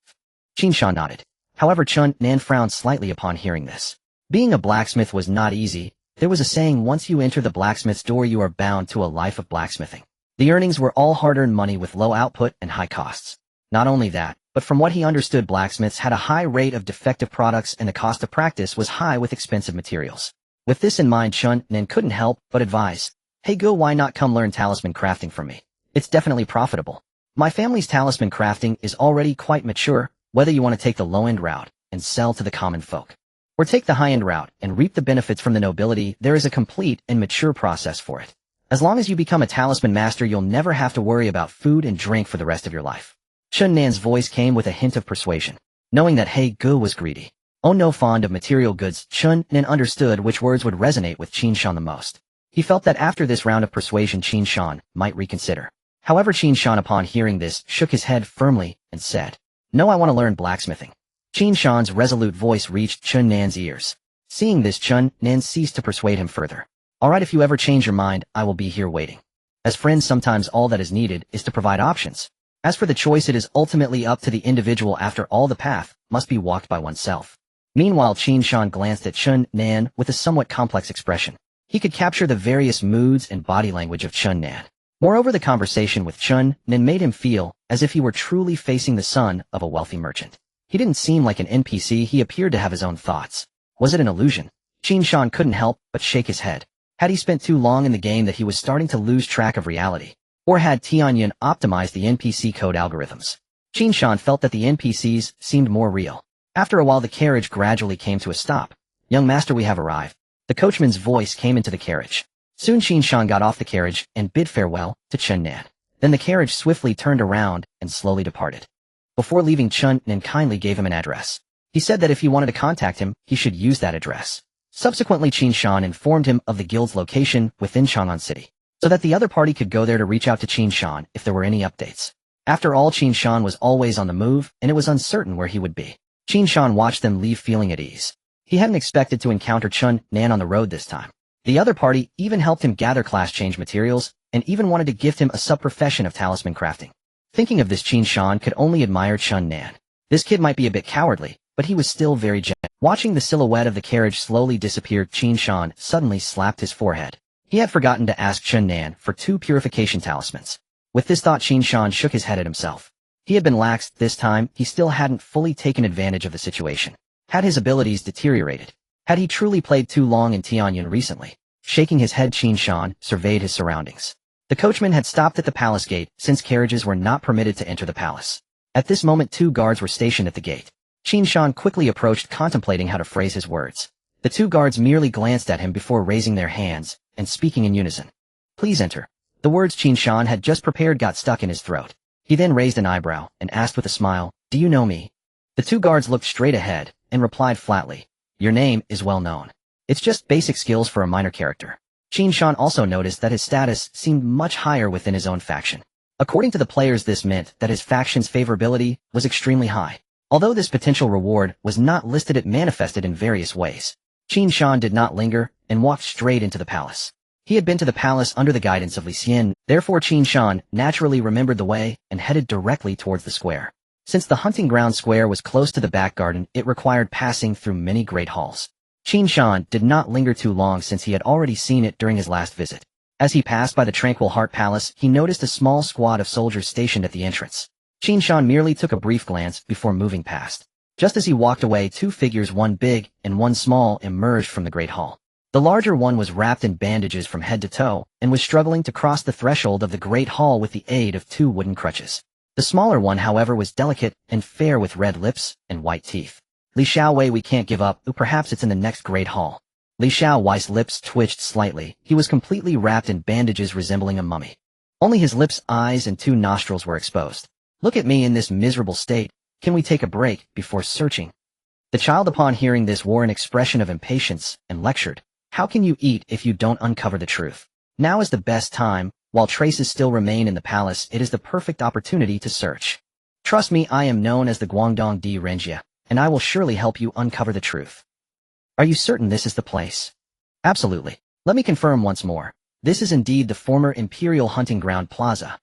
Qin Shan nodded. However, Chun Nin frowned slightly upon hearing this. Being a blacksmith was not easy. There was a saying, once you enter the blacksmith's door you are bound to a life of blacksmithing. The earnings were all hard-earned money with low output and high costs. Not only that, but from what he understood, blacksmiths had a high rate of defective products and the cost of practice was high with expensive materials. With this in mind, Chun Nin couldn't help but advise, hey Go, why not come learn talisman crafting from me? It's definitely profitable. My family's talisman crafting is already quite mature, whether you want to take the low-end route and sell to the common folk, or take the high-end route and reap the benefits from the nobility, there is a complete and mature process for it. As long as you become a talisman master, you'll never have to worry about food and drink for the rest of your life. Chun Nan's voice came with a hint of persuasion. Knowing that He Gu was greedy, no fond of material goods, Chun Nan understood which words would resonate with Qin Shan the most. He felt that after this round of persuasion, Qin Shan might reconsider. However, Qin Shan, upon hearing this, shook his head firmly and said, no, I want to learn blacksmithing. Qin Shan's resolute voice reached Chun Nan's ears. Seeing this, Chun Nan ceased to persuade him further. Alright, if you ever change your mind, I will be here waiting. As friends, sometimes all that is needed is to provide options. As for the choice, it is ultimately up to the individual. After all, the path must be walked by oneself. Meanwhile, Qin Shan glanced at Chun Nan with a somewhat complex expression. He could capture the various moods and body language of Chun Nan. Moreover, the conversation with Chun Nan made him feel as if he were truly facing the son of a wealthy merchant. He didn't seem like an NPC, he appeared to have his own thoughts. Was it an illusion? Qin Shan couldn't help but shake his head. Had he spent too long in the game that he was starting to lose track of reality? Or had Tianyan optimized the NPC code algorithms? Qin Shan felt that the NPCs seemed more real. After a while, the carriage gradually came to a stop. Young master, we have arrived. The coachman's voice came into the carriage. Soon Qin Shan got off the carriage and bid farewell to Chun Nan. Then the carriage swiftly turned around and slowly departed. Before leaving, Chun Nan kindly gave him an address. He said that if he wanted to contact him, he should use that address. Subsequently, Qin Shan informed him of the guild's location within Chang'an City, so that the other party could go there to reach out to Qin Shan if there were any updates. After all, Qin Shan was always on the move, and it was uncertain where he would be. Qin Shan watched them leave feeling at ease. He hadn't expected to encounter Chun Nan on the road this time. The other party even helped him gather class change materials, and even wanted to gift him a sub-profession of talisman crafting. Thinking of this, Qin Shan could only admire Chun Nan. This kid might be a bit cowardly, but he was still very gentle. Watching the silhouette of the carriage slowly disappear, Qin Shan suddenly slapped his forehead. He had forgotten to ask Chun Nan for 2 purification talismans. With this thought, Qin Shan shook his head at himself. He had been lax this time. He still hadn't fully taken advantage of the situation. Had his abilities deteriorated? Had he truly played too long in Tianyan recently? Shaking his head, Qin Shan surveyed his surroundings. The coachman had stopped at the palace gate, since carriages were not permitted to enter the palace. At this moment, 2 guards were stationed at the gate. Qin Shan quickly approached, contemplating how to phrase his words. The 2 guards merely glanced at him before raising their hands and speaking in unison. Please enter. The words Qin Shan had just prepared got stuck in his throat. He then raised an eyebrow and asked with a smile, do you know me? The 2 guards looked straight ahead and replied flatly, your name is well known. It's just basic skills for a minor character. Qin Shan also noticed that his status seemed much higher within his own faction. According to the players, this meant that his faction's favorability was extremely high. Although this potential reward was not listed, it manifested in various ways. Qin Shan did not linger and walked straight into the palace. He had been to the palace under the guidance of Li Xian, therefore Qin Shan naturally remembered the way and headed directly towards the square. Since the hunting ground square was close to the back garden, it required passing through many great halls. Qin Shan did not linger too long since he had already seen it during his last visit. As he passed by the Tranquil Heart Palace, he noticed a small squad of soldiers stationed at the entrance. Qin Shan merely took a brief glance before moving past. Just as he walked away, 2 figures, one big and one small, emerged from the great hall. The larger one was wrapped in bandages from head to toe and was struggling to cross the threshold of the great hall with the aid of 2 wooden crutches. The smaller one, however, was delicate and fair with red lips and white teeth. Li Xiaowei, we can't give up. Perhaps it's in the next great hall. Li Xiaowei's lips twitched slightly. He was completely wrapped in bandages resembling a mummy. Only his lips, eyes, and 2 nostrils were exposed. Look at me in this miserable state. Can we take a break before searching? The child, upon hearing this, wore an expression of impatience and lectured. How can you eat if you don't uncover the truth? Now is the best time. While traces still remain in the palace, it is the perfect opportunity to search. Trust me, I am known as the Guangdong di Renjia, and I will surely help you uncover the truth. Are you certain this is the place? Absolutely. Let me confirm once more. This is indeed the former Imperial Hunting Ground Plaza.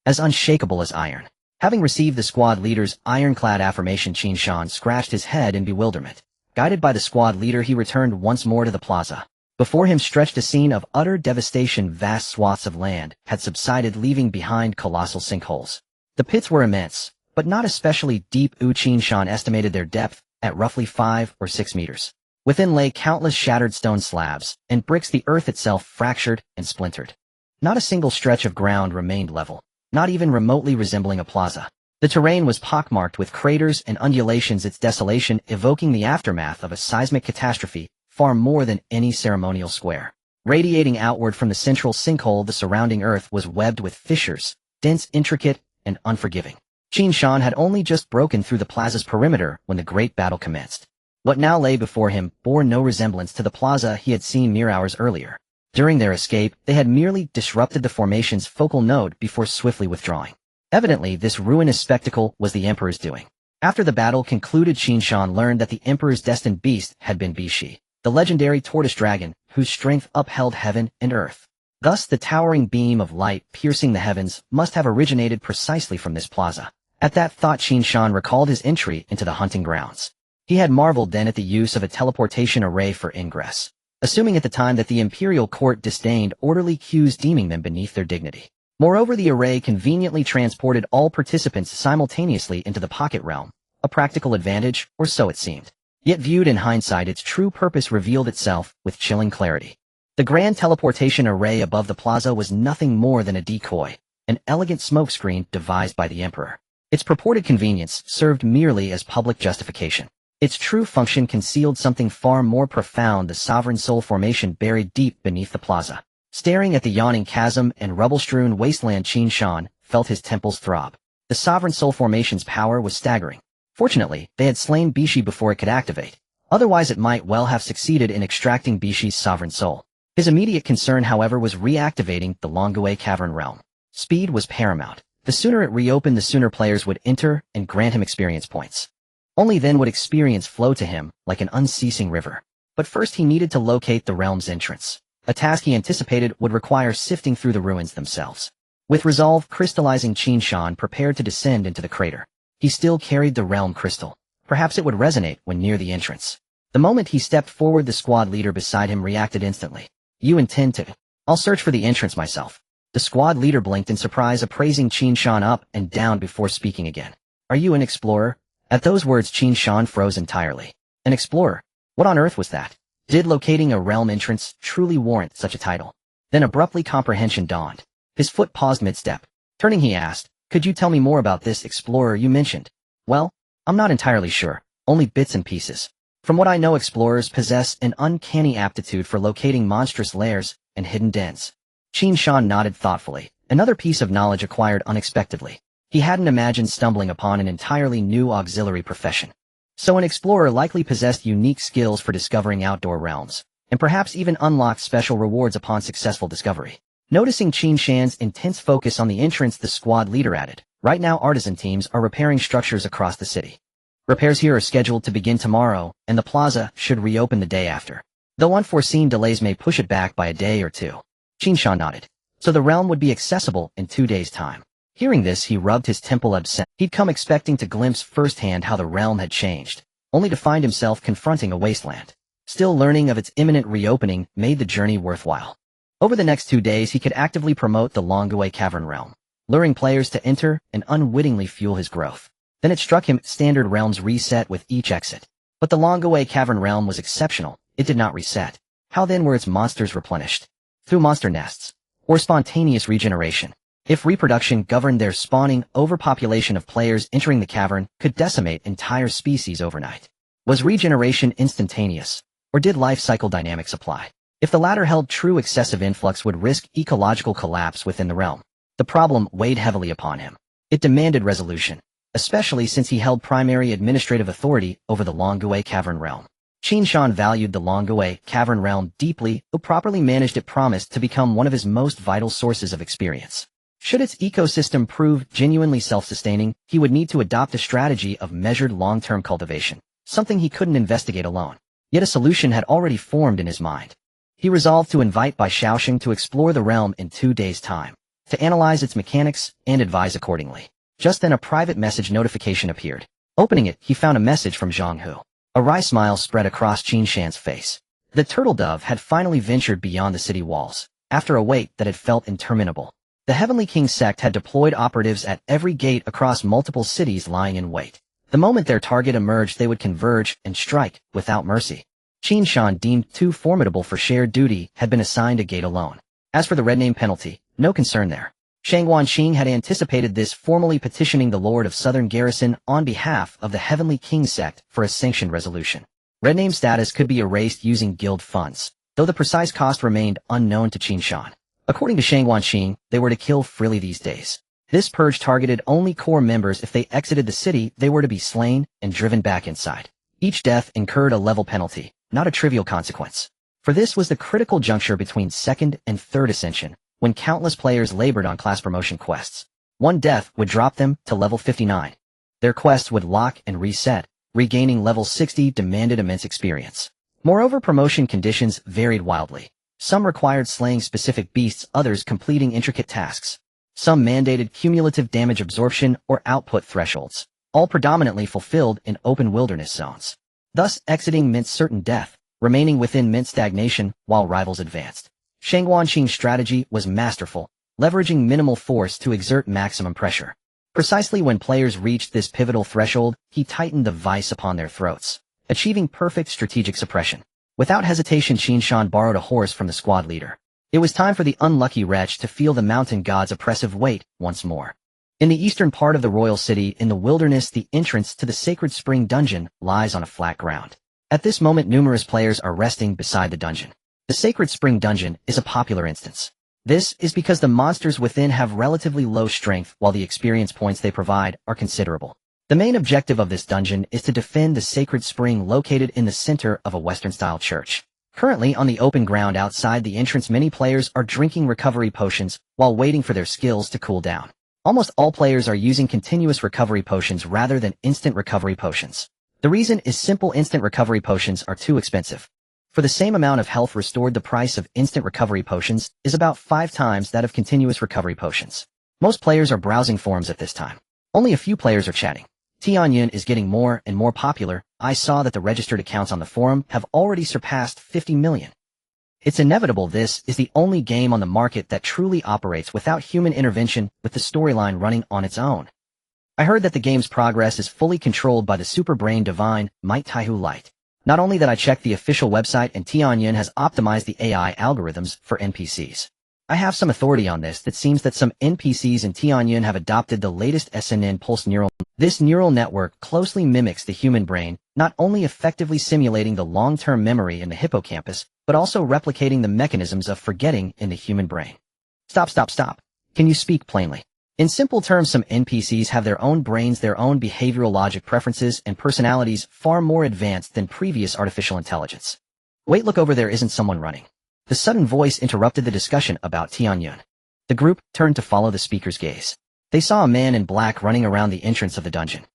As unshakable as iron. Having received the squad leader's ironclad affirmation, Qin Shan scratched his head in bewilderment. Guided by the squad leader, he returned once more to the plaza. Before him stretched a scene of utter devastation. Vast swaths of land had subsided, leaving behind colossal sinkholes. The pits were immense, but not especially deep. Qin Shan estimated their depth at roughly 5 or 6 meters. Within lay countless shattered stone slabs and bricks, the earth itself fractured and splintered. Not a single stretch of ground remained level, not even remotely resembling a plaza. The terrain was pockmarked with craters and undulations, its desolation evoking the aftermath of a seismic catastrophe far more than any ceremonial square. Radiating outward from the central sinkhole, the surrounding earth was webbed with fissures, dense, intricate, and unforgiving. Qin Shan had only just broken through the plaza's perimeter when the great battle commenced. What now lay before him bore no resemblance to the plaza he had seen mere hours earlier. During their escape, they had merely disrupted the formation's focal node before swiftly withdrawing. Evidently, this ruinous spectacle was the Emperor's doing. After the battle concluded, Qin Shan learned that the Emperor's destined beast had been Bishi, the legendary tortoise dragon, whose strength upheld heaven and earth. Thus, the towering beam of light piercing the heavens must have originated precisely from this plaza. At that thought, Qin Shan recalled his entry into the hunting grounds. He had marveled then at the use of a teleportation array for ingress, assuming at the time that the imperial court disdained orderly queues, deeming them beneath their dignity. Moreover, the array conveniently transported all participants simultaneously into the pocket realm, a practical advantage, or so it seemed. Yet viewed in hindsight, its true purpose revealed itself with chilling clarity. The grand teleportation array above the plaza was nothing more than a decoy, an elegant smokescreen devised by the Emperor. Its purported convenience served merely as public justification. Its true function concealed something far more profound: the sovereign soul formation buried deep beneath the plaza. Staring at the yawning chasm and rubble-strewn wasteland, Qin Shan felt his temples throb. The sovereign soul formation's power was staggering. Fortunately, they had slain Bishi before it could activate. Otherwise, it might well have succeeded in extracting Bishi's sovereign soul. His immediate concern, however, was reactivating the Longguei Cavern realm. Speed was paramount. The sooner it reopened, the sooner players would enter and grant him experience points. Only then would experience flow to him like an unceasing river. But first he needed to locate the realm's entrance, a task he anticipated would require sifting through the ruins themselves. With resolve crystallizing, Qin Shan prepared to descend into the crater. He still carried the realm crystal. Perhaps it would resonate when near the entrance. The moment he stepped forward, the squad leader beside him reacted instantly. "You intend to?" "I'll search for the entrance myself." The squad leader blinked in surprise, appraising Qin Shan up and down before speaking again. "Are you an explorer?" At those words, Qin Shan froze entirely. An explorer? What on earth was that? Did locating a realm entrance truly warrant such a title? Then abruptly comprehension dawned. His foot paused mid-step. Turning, he asked, "Could you tell me more about this explorer you mentioned?" "Well, I'm not entirely sure, only bits and pieces. From what I know, explorers possess an uncanny aptitude for locating monstrous lairs and hidden dens." Qin Shan nodded thoughtfully, another piece of knowledge acquired unexpectedly. He hadn't imagined stumbling upon an entirely new auxiliary profession. So an explorer likely possessed unique skills for discovering outdoor realms, and perhaps even unlocked special rewards upon successful discovery. Noticing Qin Shan's intense focus on the entrance, the squad leader added, "Right now, artisan teams are repairing structures across the city. Repairs here are scheduled to begin tomorrow, and the plaza should reopen the day after. Though unforeseen delays may push it back by a day or two." Qin Shan nodded. So the realm would be accessible in 2 days' time. Hearing this, he rubbed his temple absent. He'd come expecting to glimpse firsthand how the realm had changed, only to find himself confronting a wasteland. Still learning of its imminent reopening made the journey worthwhile. Over the next 2 days, he could actively promote the Longguei Cavern realm, luring players to enter and unwittingly fuel his growth. Then it struck him, standard realms reset with each exit. But the Longguei Cavern realm was exceptional. It did not reset. How then were its monsters replenished? Through monster nests, or spontaneous regeneration. If reproduction governed their spawning, overpopulation of players entering the cavern could decimate entire species overnight. Was regeneration instantaneous, or did life cycle dynamics apply? If the latter held true, excessive influx would risk ecological collapse within the realm. The problem weighed heavily upon him. It demanded resolution, especially since he held primary administrative authority over the Longguei Cavern realm. Qin Shan valued the Longawei cavern realm deeply, though properly managed it promised to become one of his most vital sources of experience. Should its ecosystem prove genuinely self-sustaining, he would need to adopt a strategy of measured long-term cultivation, something he couldn't investigate alone. Yet a solution had already formed in his mind. He resolved to invite Bai Shaoxing to explore the realm in 2 days' time, to analyze its mechanics and advise accordingly. Just then a private message notification appeared. Opening it, he found a message from Zhang Hu. A wry smile spread across Qin Shan's face. The turtle dove had finally ventured beyond the city walls, after a wait that had felt interminable. The Heavenly King sect had deployed operatives at every gate across multiple cities lying in wait. The moment their target emerged, they would converge and strike without mercy. Qin Shan, deemed too formidable for shared duty, had been assigned a gate alone. As for the red name penalty, no concern there. Shang Wanqing had anticipated this, formally petitioning the Lord of Southern Garrison on behalf of the Heavenly King sect for a sanctioned resolution. Red name status could be erased using guild funds, though the precise cost remained unknown to Qin Shan. According to Shang Wanqing, they were to kill freely these days. This purge targeted only core members. If they exited the city, they were to be slain and driven back inside. Each death incurred a level penalty, not a trivial consequence. For this was the critical juncture between second and third ascension, when countless players labored on class promotion quests. One death would drop them to level 59. Their quests would lock and reset. Regaining level 60 demanded immense experience. Moreover, promotion conditions varied wildly. Some required slaying specific beasts, others completing intricate tasks. Some mandated cumulative damage absorption or output thresholds, all predominantly fulfilled in open wilderness zones. Thus, exiting meant certain death, remaining within meant stagnation while rivals advanced. Shang Wanqing's strategy was masterful, leveraging minimal force to exert maximum pressure. Precisely when players reached this pivotal threshold, he tightened the vice upon their throats, achieving perfect strategic suppression. Without hesitation, Qin Shan borrowed a horse from the squad leader. It was time for the unlucky wretch to feel the mountain god's oppressive weight once more. In the eastern part of the royal city, in the wilderness, the entrance to the sacred spring dungeon lies on a flat ground. At this moment, numerous players are resting beside the dungeon. The Sacred Spring Dungeon is a popular instance. This is because the monsters within have relatively low strength, while the experience points they provide are considerable. The main objective of this dungeon is to defend the sacred spring located in the center of a Western-style church. Currently, on the open ground outside the entrance, many players are drinking recovery potions while waiting for their skills to cool down. Almost all players are using continuous recovery potions rather than instant recovery potions. The reason is simple: instant recovery potions are too expensive. For the same amount of health restored, the price of instant recovery potions is about 5 times that of continuous recovery potions. Most players are browsing forums at this time. Only a few players are chatting. Tianyun is getting more and more popular. I saw that the registered accounts on the forum have already surpassed 50 million. It's inevitable. This is the only game on the market that truly operates without human intervention, with the storyline running on its own. I heard that the game's progress is fully controlled by the super brain divine Might Taihu Light. Not only that, I checked the official website and Tianyun has optimized the AI algorithms for NPCs. I have some authority on this. That seems that some NPCs in Tianyun have adopted the latest SNN pulse neural. This neural network closely mimics the human brain, not only effectively simulating the long-term memory in the hippocampus, but also replicating the mechanisms of forgetting in the human brain. Stop. Can you speak plainly? In simple terms, some NPCs have their own brains, their own behavioral logic, preferences, and personalities far more advanced than previous artificial intelligence. Wait, look over there, isn't someone running? The sudden voice interrupted the discussion about Tianyun. The group turned to follow the speaker's gaze. They saw a man in black running around the entrance of the dungeon.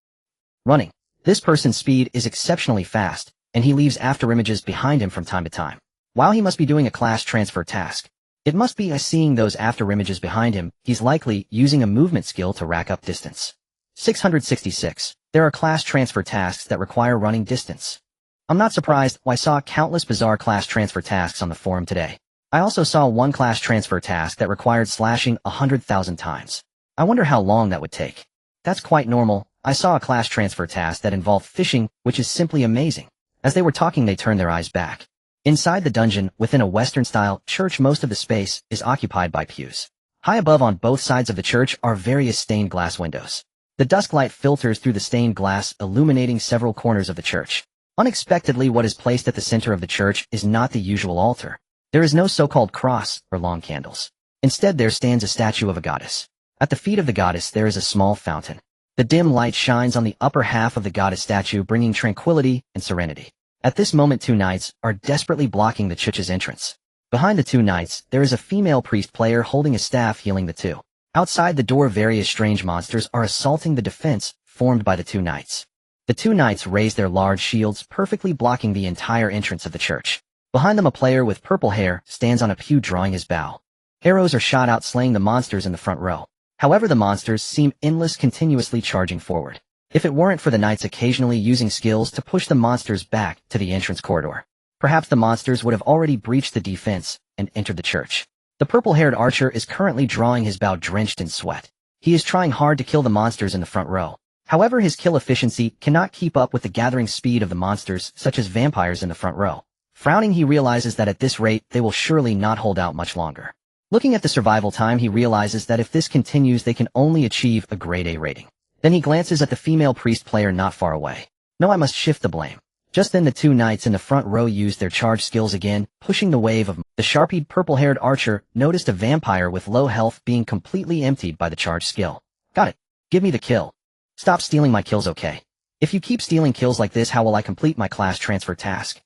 Running. This person's speed is exceptionally fast, and he leaves afterimages behind him from time to time. While he must be doing a class transfer task, it must be seeing those afterimages behind him, he's likely using a movement skill to rack up distance. 666. There are class transfer tasks that require running distance. I'm not surprised. I saw countless bizarre class transfer tasks on the forum today. I also saw one class transfer task that required slashing 100,000 times. I wonder how long that would take. That's quite normal. I saw a class transfer task that involved fishing, which is simply amazing. As they were talking, they turned their eyes back. Inside the dungeon, within a Western-style church, most of the space is occupied by pews. High above on both sides of the church are various stained glass windows. The dusk light filters through the stained glass, illuminating several corners of the church. Unexpectedly, what is placed at the center of the church is not the usual altar. There is no so-called cross or long candles. Instead, there stands a statue of a goddess. At the feet of the goddess, there is a small fountain. The dim light shines on the upper half of the goddess statue, bringing tranquility and serenity. At this moment, two knights are desperately blocking the Chuch's entrance. Behind the two knights, there is a female priest player holding a staff healing the two. Outside the door, various strange monsters are assaulting the defense formed by the two knights. The two knights raise their large shields, perfectly blocking the entire entrance of the church. Behind them, a player with purple hair stands on a pew drawing his bow. Arrows are shot out, slaying the monsters in the front row. However, the monsters seem endless, continuously charging forward. If it weren't for the knights occasionally using skills to push the monsters back to the entrance corridor, perhaps the monsters would have already breached the defense and entered the church. The purple-haired archer is currently drawing his bow drenched in sweat. He is trying hard to kill the monsters in the front row. However, his kill efficiency cannot keep up with the gathering speed of the monsters, such as vampires in the front row. Frowning, he realizes that at this rate, they will surely not hold out much longer. Looking at the survival time, he realizes that if this continues, they can only achieve a grade A rating. Then he glances at the female priest player not far away. No, I must shift the blame. Just then, the two knights in the front row used their charge skills again, pushing the wave of the sharpied purple-haired archer noticed a vampire with low health being completely emptied by the charge skill. Got it. Give me the kill. Stop stealing my kills, okay? If you keep stealing kills like this, how will I complete my class transfer task?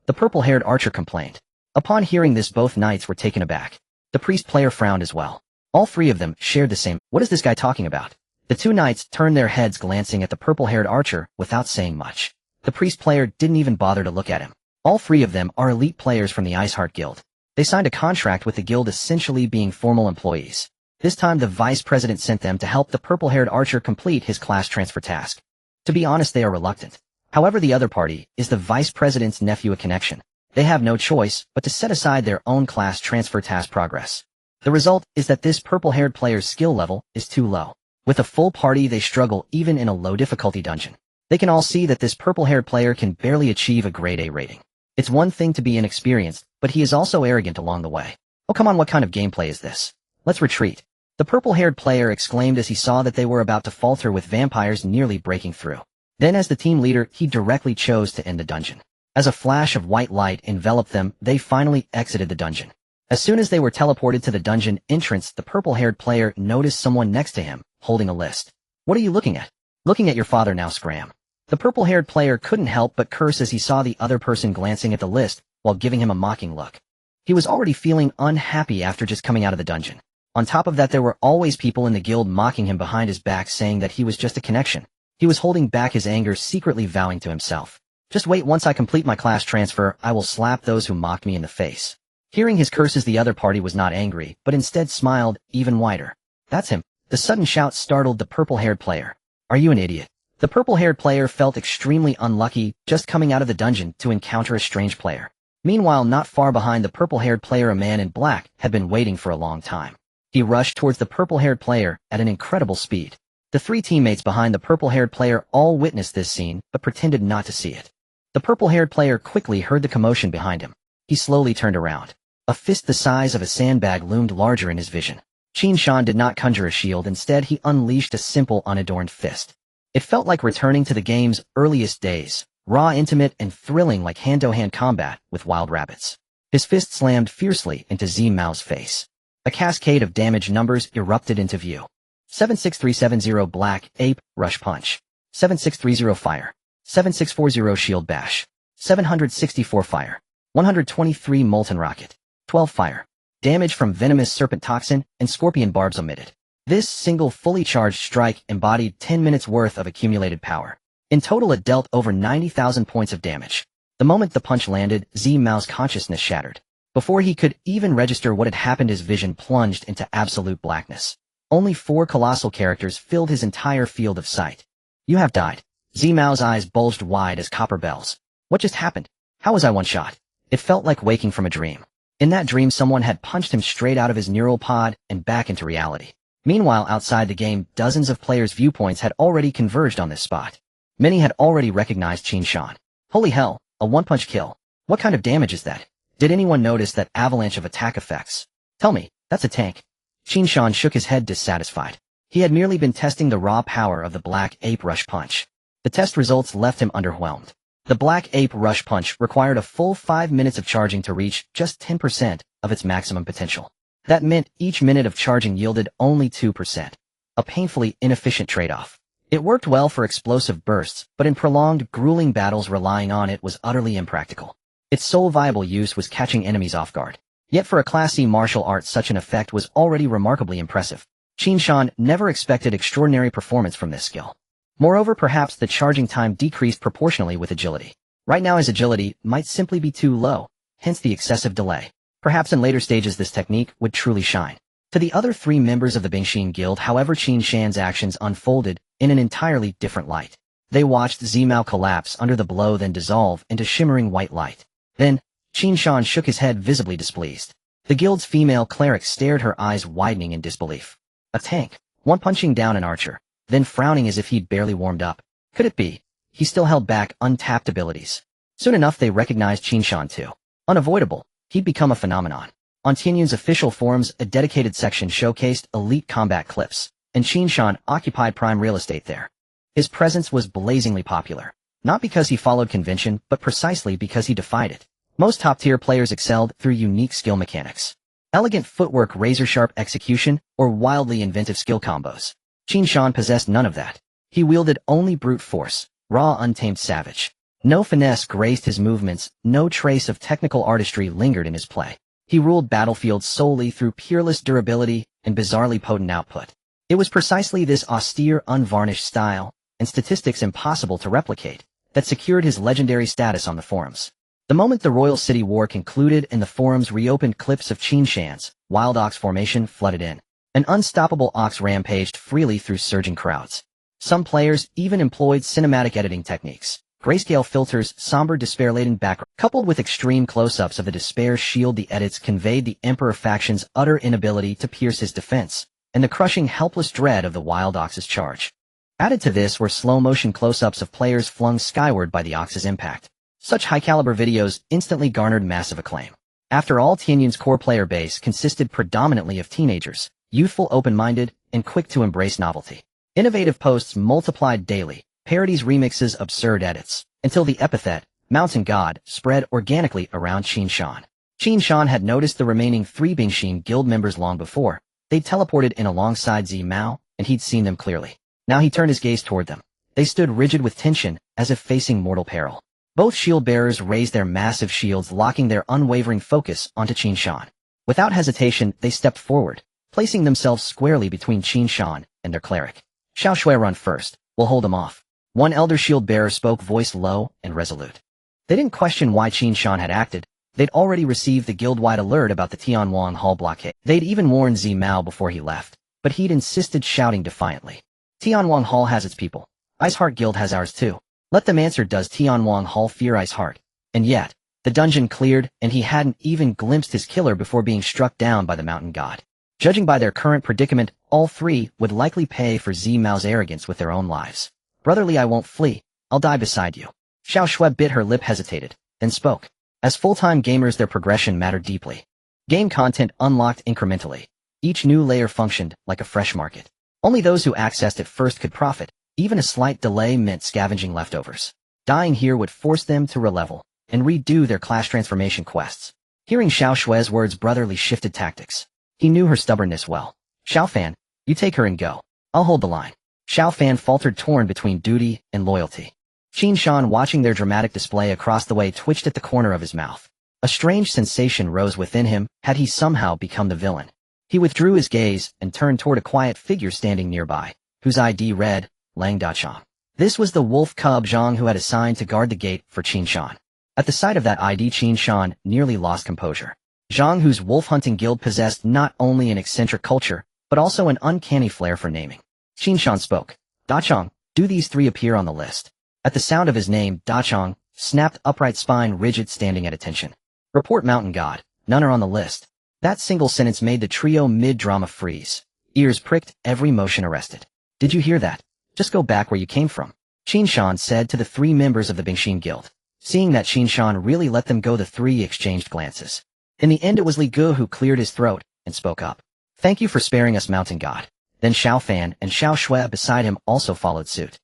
The purple-haired archer complained. Upon hearing this, both knights were taken aback. The priest player frowned as well. All three of them shared the same. What is this guy talking about? The two knights turned their heads, glancing at the purple-haired archer without saying much. The priest player didn't even bother to look at him. All three of them are elite players from the Iceheart Guild. They signed a contract with the guild, essentially being formal employees. This time, the vice president sent them to help the purple-haired archer complete his class transfer task. To be honest, they are reluctant. However, the other party is the vice president's nephew, a connection. They have no choice but to set aside their own class transfer task progress. The result is that this purple-haired player's skill level is too low. With a full party, they struggle even in a low-difficulty dungeon. They can all see that this purple-haired player can barely achieve a grade A rating. It's one thing to be inexperienced, but he is also arrogant along the way. Oh, come on, what kind of gameplay is this? Let's retreat. The purple-haired player exclaimed as he saw that they were about to falter with vampires nearly breaking through. Then, as the team leader, he directly chose to end the dungeon. As a flash of white light enveloped them, they finally exited the dungeon. As soon as they were teleported to the dungeon entrance, the purple-haired player noticed someone next to him, holding a list. What are you looking at? Looking at your father now, scram. The purple-haired player couldn't help but curse as he saw the other person glancing at the list while giving him a mocking look. He was already feeling unhappy after just coming out of the dungeon. On top of that, there were always people in the guild mocking him behind his back, saying that he was just a connection. He was holding back his anger, secretly vowing to himself, "Just wait, once I complete my class transfer, I will slap those who mocked me in the face." Hearing his curses, the other party was not angry, but instead smiled even wider. That's him. The sudden shout startled the purple-haired player. Are you an idiot? The purple-haired player felt extremely unlucky, just coming out of the dungeon to encounter a strange player. Meanwhile, not far behind the purple-haired player, a man in black had been waiting for a long time. He rushed towards the purple-haired player at an incredible speed. The three teammates behind the purple-haired player all witnessed this scene, but pretended not to see it. The purple-haired player quickly heard the commotion behind him. He slowly turned around. A fist the size of a sandbag loomed larger in his vision. Qin Shan did not conjure a shield, instead he unleashed a simple, unadorned fist. It felt like returning to the game's earliest days, raw, intimate, and thrilling, like hand-to-hand combat with wild rabbits. His fist slammed fiercely into Zimao's face. A cascade of damage numbers erupted into view. 76370 Black Ape Rush Punch. 7630 Fire. 7640 Shield Bash. 764 Fire. 123 Molten Rocket. 12 Fire. Damage from Venomous Serpent Toxin and Scorpion Barbs omitted. This single fully charged strike embodied 10 minutes worth of accumulated power. In total, it dealt over 90,000 points of damage. The moment the punch landed, Zimao's consciousness shattered. Before he could even register what had happened, his vision plunged into absolute blackness. Only 4 colossal characters filled his entire field of sight. You have died. Zimao's eyes bulged wide as copper bells. What just happened? How was I one shot? It felt like waking from a dream. In that dream, someone had punched him straight out of his neural pod and back into reality. Meanwhile, outside the game, dozens of players' viewpoints had already converged on this spot. Many had already recognized Qin Shan. Holy hell, a one-punch kill. What kind of damage is that? Did anyone notice that avalanche of attack effects? Tell me, that's a tank. Qin Shan shook his head, dissatisfied. He had merely been testing the raw power of the Black Ape Rush Punch. The test results left him underwhelmed. The Black Ape Rush Punch required a full 5 minutes of charging to reach just 10% of its maximum potential. That meant each minute of charging yielded only 2%. A painfully inefficient trade-off. It worked well for explosive bursts, but in prolonged, grueling battles relying on it was utterly impractical. Its sole viable use was catching enemies off guard. Yet for a Class C martial art such an effect was already remarkably impressive. Qin Shan never expected extraordinary performance from this skill. Moreover, perhaps the charging time decreased proportionally with agility. Right now his agility might simply be too low, hence the excessive delay. Perhaps in later stages this technique would truly shine. To the other 3 members of the Bingshin Guild, however, Qin Shan's actions unfolded in an entirely different light. They watched Zimao collapse under the blow, then dissolve into shimmering white light. Then, Qin Shan shook his head, visibly displeased. The guild's female cleric stared, her eyes widening in disbelief. A tank, one punching down an archer, then frowning as if he'd barely warmed up. Could it be? He still held back untapped abilities. Soon enough they recognized Qin Shan too. Unavoidable, he'd become a phenomenon. On Tianyun's official forums, a dedicated section showcased elite combat clips, and Qin Shan occupied prime real estate there. His presence was blazingly popular, not because he followed convention, but precisely because he defied it. Most top-tier players excelled through unique skill mechanics. Elegant footwork, razor-sharp execution, or wildly inventive skill combos. Qin Shan possessed none of that. He wielded only brute force, raw, untamed savage. No finesse graced his movements, no trace of technical artistry lingered in his play. He ruled battlefields solely through peerless durability and bizarrely potent output. It was precisely this austere, unvarnished style, and statistics impossible to replicate, that secured his legendary status on the forums. The moment the Royal City War concluded and the forums reopened, clips of Qin Shan's wild ox formation flooded in. An unstoppable ox rampaged freely through surging crowds. Some players even employed cinematic editing techniques. Grayscale filters, somber despair-laden background, coupled with extreme close-ups of the despair shield. The edits conveyed the Emperor faction's utter inability to pierce his defense, and the crushing, helpless dread of the wild ox's charge. Added to this were slow-motion close-ups of players flung skyward by the ox's impact. Such high-caliber videos instantly garnered massive acclaim. After all, Tianyun's core player base consisted predominantly of teenagers, youthful, open-minded, and quick to embrace novelty. Innovative posts multiplied daily, parodies, remixes, absurd edits, until the epithet, Mountain God, spread organically around Qin Shan. Qin Shan had noticed the remaining 3 Bingshin Guild members long before. They'd teleported in alongside Zimao, and he'd seen them clearly. Now he turned his gaze toward them. They stood rigid with tension, as if facing mortal peril. Both shield-bearers raised their massive shields, locking their unwavering focus onto Qin Shan. Without hesitation, they stepped forward, placing themselves squarely between Qin Shan and their cleric. Xiao Shui, run first. We'll hold them off. One elder shield-bearer spoke, voice low and resolute. They didn't question why Qin Shan had acted. They'd already received the guild-wide alert about the Tianwang Hall blockade. They'd even warned Zimao before he left, but he'd insisted, shouting defiantly. Tianwang Hall has its people. Iceheart Guild has ours too. Let them answer. Does Tianwang Hall fear Iceheart? And yet, the dungeon cleared, and he hadn't even glimpsed his killer before being struck down by the mountain god. Judging by their current predicament, all 3 would likely pay for Zimao's arrogance with their own lives. Brotherly, I won't flee. I'll die beside you. Xiao Shui bit her lip, hesitated, then spoke. As full-time gamers, their progression mattered deeply. Game content unlocked incrementally. Each new layer functioned like a fresh market. Only those who accessed it first could profit. Even a slight delay meant scavenging leftovers. Dying here would force them to relevel and redo their class transformation quests. Hearing Xiao Shui's words, Brotherly shifted tactics. He knew her stubbornness well. Xiao Fan, you take her and go. I'll hold the line. Xiao Fan faltered, torn between duty and loyalty. Qin Shan, watching their dramatic display across the way, twitched at the corner of his mouth. A strange sensation rose within him. Had he somehow become the villain? He withdrew his gaze and turned toward a quiet figure standing nearby, whose ID read, Lang Dachang. This was the wolf cub Zhang who had assigned to guard the gate for Qin Shan. At the sight of that ID, Qin Shan nearly lost composure. Zhang, whose wolf-hunting guild possessed not only an eccentric culture, but also an uncanny flair for naming. Qin Shan spoke. Dachang, do these 3 appear on the list? At the sound of his name, Dachang snapped, upright spine rigid, standing at attention. Report, Mountain God. None are on the list. That single sentence made the trio mid-drama freeze. Ears pricked, every motion arrested. Did you hear that? Just go back where you came from. Qin Shan said to the 3 members of the Bingshin Guild. Seeing that Qin Shan really let them go, the 3 exchanged glances. In the end, it was Li Gu who cleared his throat and spoke up. Thank you for sparing us, Mountain God. Then Xiao Fan and Xiao Shui beside him also followed suit.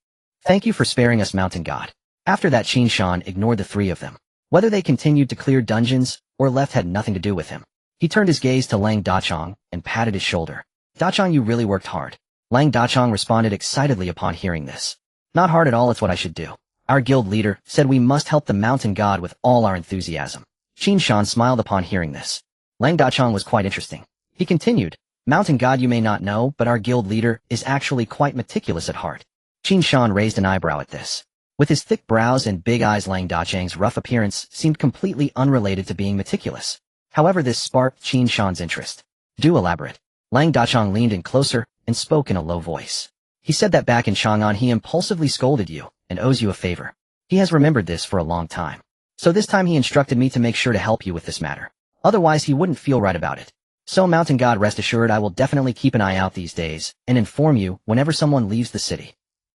Thank you for sparing us, Mountain God. After that, Qin Shan ignored the 3 of them. Whether they continued to clear dungeons or left had nothing to do with him. He turned his gaze to Lang Dachang and patted his shoulder. Dachang, you really worked hard. Lang Dachong responded excitedly upon hearing this. Not hard at all, it's what I should do. Our guild leader said we must help the mountain god with all our enthusiasm. Qin Shan smiled upon hearing this. Lang Dachong was quite interesting. He continued, Mountain god you may not know, but our guild leader is actually quite meticulous at heart. Qin Shan raised an eyebrow at this. With his thick brows and big eyes, Lang Dachong's rough appearance seemed completely unrelated to being meticulous. However, this sparked Qin Shan's interest. Do elaborate. Lang Dachong leaned in closer and spoke in a low voice. He said that back in Chang'an he impulsively scolded you and owes you a favor. He has remembered this for a long time. So this time he instructed me to make sure to help you with this matter. Otherwise he wouldn't feel right about it. So Mountain God, rest assured I will definitely keep an eye out these days and inform you whenever someone leaves the city.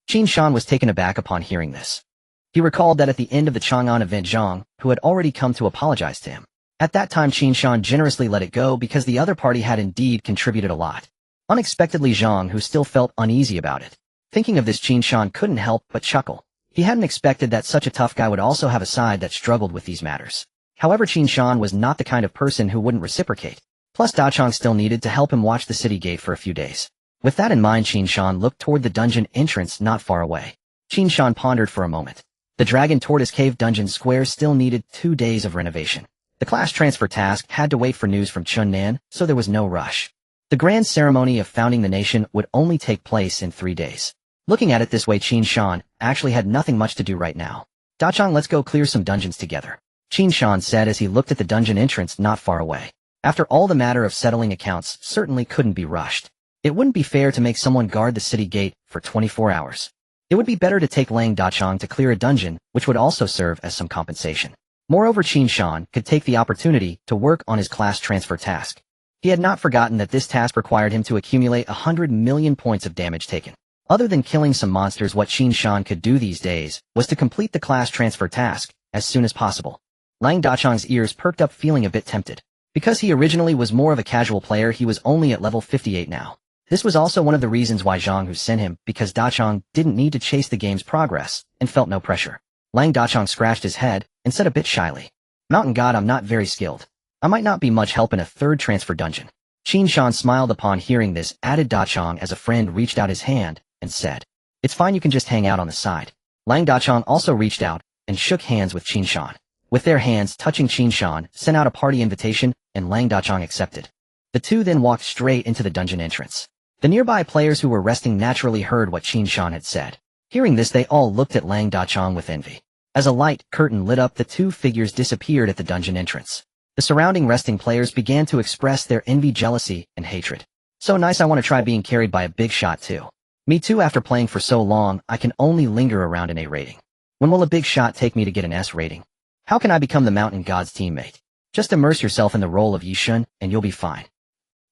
Qin Shan was taken aback upon hearing this. He recalled that at the end of the Chang'an event Zhang, who had already come to apologize to him. At that time Qin Shan generously let it go because the other party had indeed contributed a lot. Unexpectedly Zhang, who still felt uneasy about it. Thinking of this, Qin Shan couldn't help but chuckle. He hadn't expected that such a tough guy would also have a side that struggled with these matters. However, Qin Shan was not the kind of person who wouldn't reciprocate. Plus Dachong still needed to help him watch the city gate for a few days. With that in mind, Qin Shan looked toward the dungeon entrance not far away. Qin Shan pondered for a moment. The Dragon Tortoise Cave dungeon square still needed 2 days of renovation. The class transfer task had to wait for news from Chunnan, so there was no rush. The grand ceremony of founding the nation would only take place in 3 days. Looking at it this way, Qin Shan actually had nothing much to do right now. Dachong, let's go clear some dungeons together, Qin Shan said as he looked at the dungeon entrance not far away. After all, the matter of settling accounts certainly couldn't be rushed. It wouldn't be fair to make someone guard the city gate for 24 hours. It would be better to take Lang Dachong to clear a dungeon, which would also serve as some compensation. Moreover, Qin Shan could take the opportunity to work on his class transfer task. He had not forgotten that this task required him to accumulate 100 million points of damage taken. Other than killing some monsters, what Qin Shan could do these days was to complete the class transfer task as soon as possible. Lang Dachong's ears perked up, feeling a bit tempted. Because he originally was more of a casual player, he was only at level 58 now. This was also one of the reasons why Zhang Hu sent him, because Dachong didn't need to chase the game's progress and felt no pressure. Lang Dachong scratched his head and said a bit shyly, Mountain God, I'm not very skilled. I might not be much help in a third transfer dungeon. Qin Shan smiled upon hearing this, added Dachong as a friend reached out his hand and said, It's fine, you can just hang out on the side. Lang Dachong also reached out and shook hands with Qin Shan. With their hands touching, Qin Shan sent out a party invitation and Lang Dachong accepted. The two then walked straight into the dungeon entrance. The nearby players who were resting naturally heard what Qin Shan had said. Hearing this, they all looked at Lang Dachong with envy. As a light curtain lit up, the two figures disappeared at the dungeon entrance. The surrounding resting players began to express their envy, jealousy, and hatred. So nice, I want to try being carried by a big shot too. Me too, after playing for so long, I can only linger around an A rating. When will a big shot take me to get an S rating? How can I become the Mountain God's teammate? Just immerse yourself in the role of Yishun, and you'll be fine.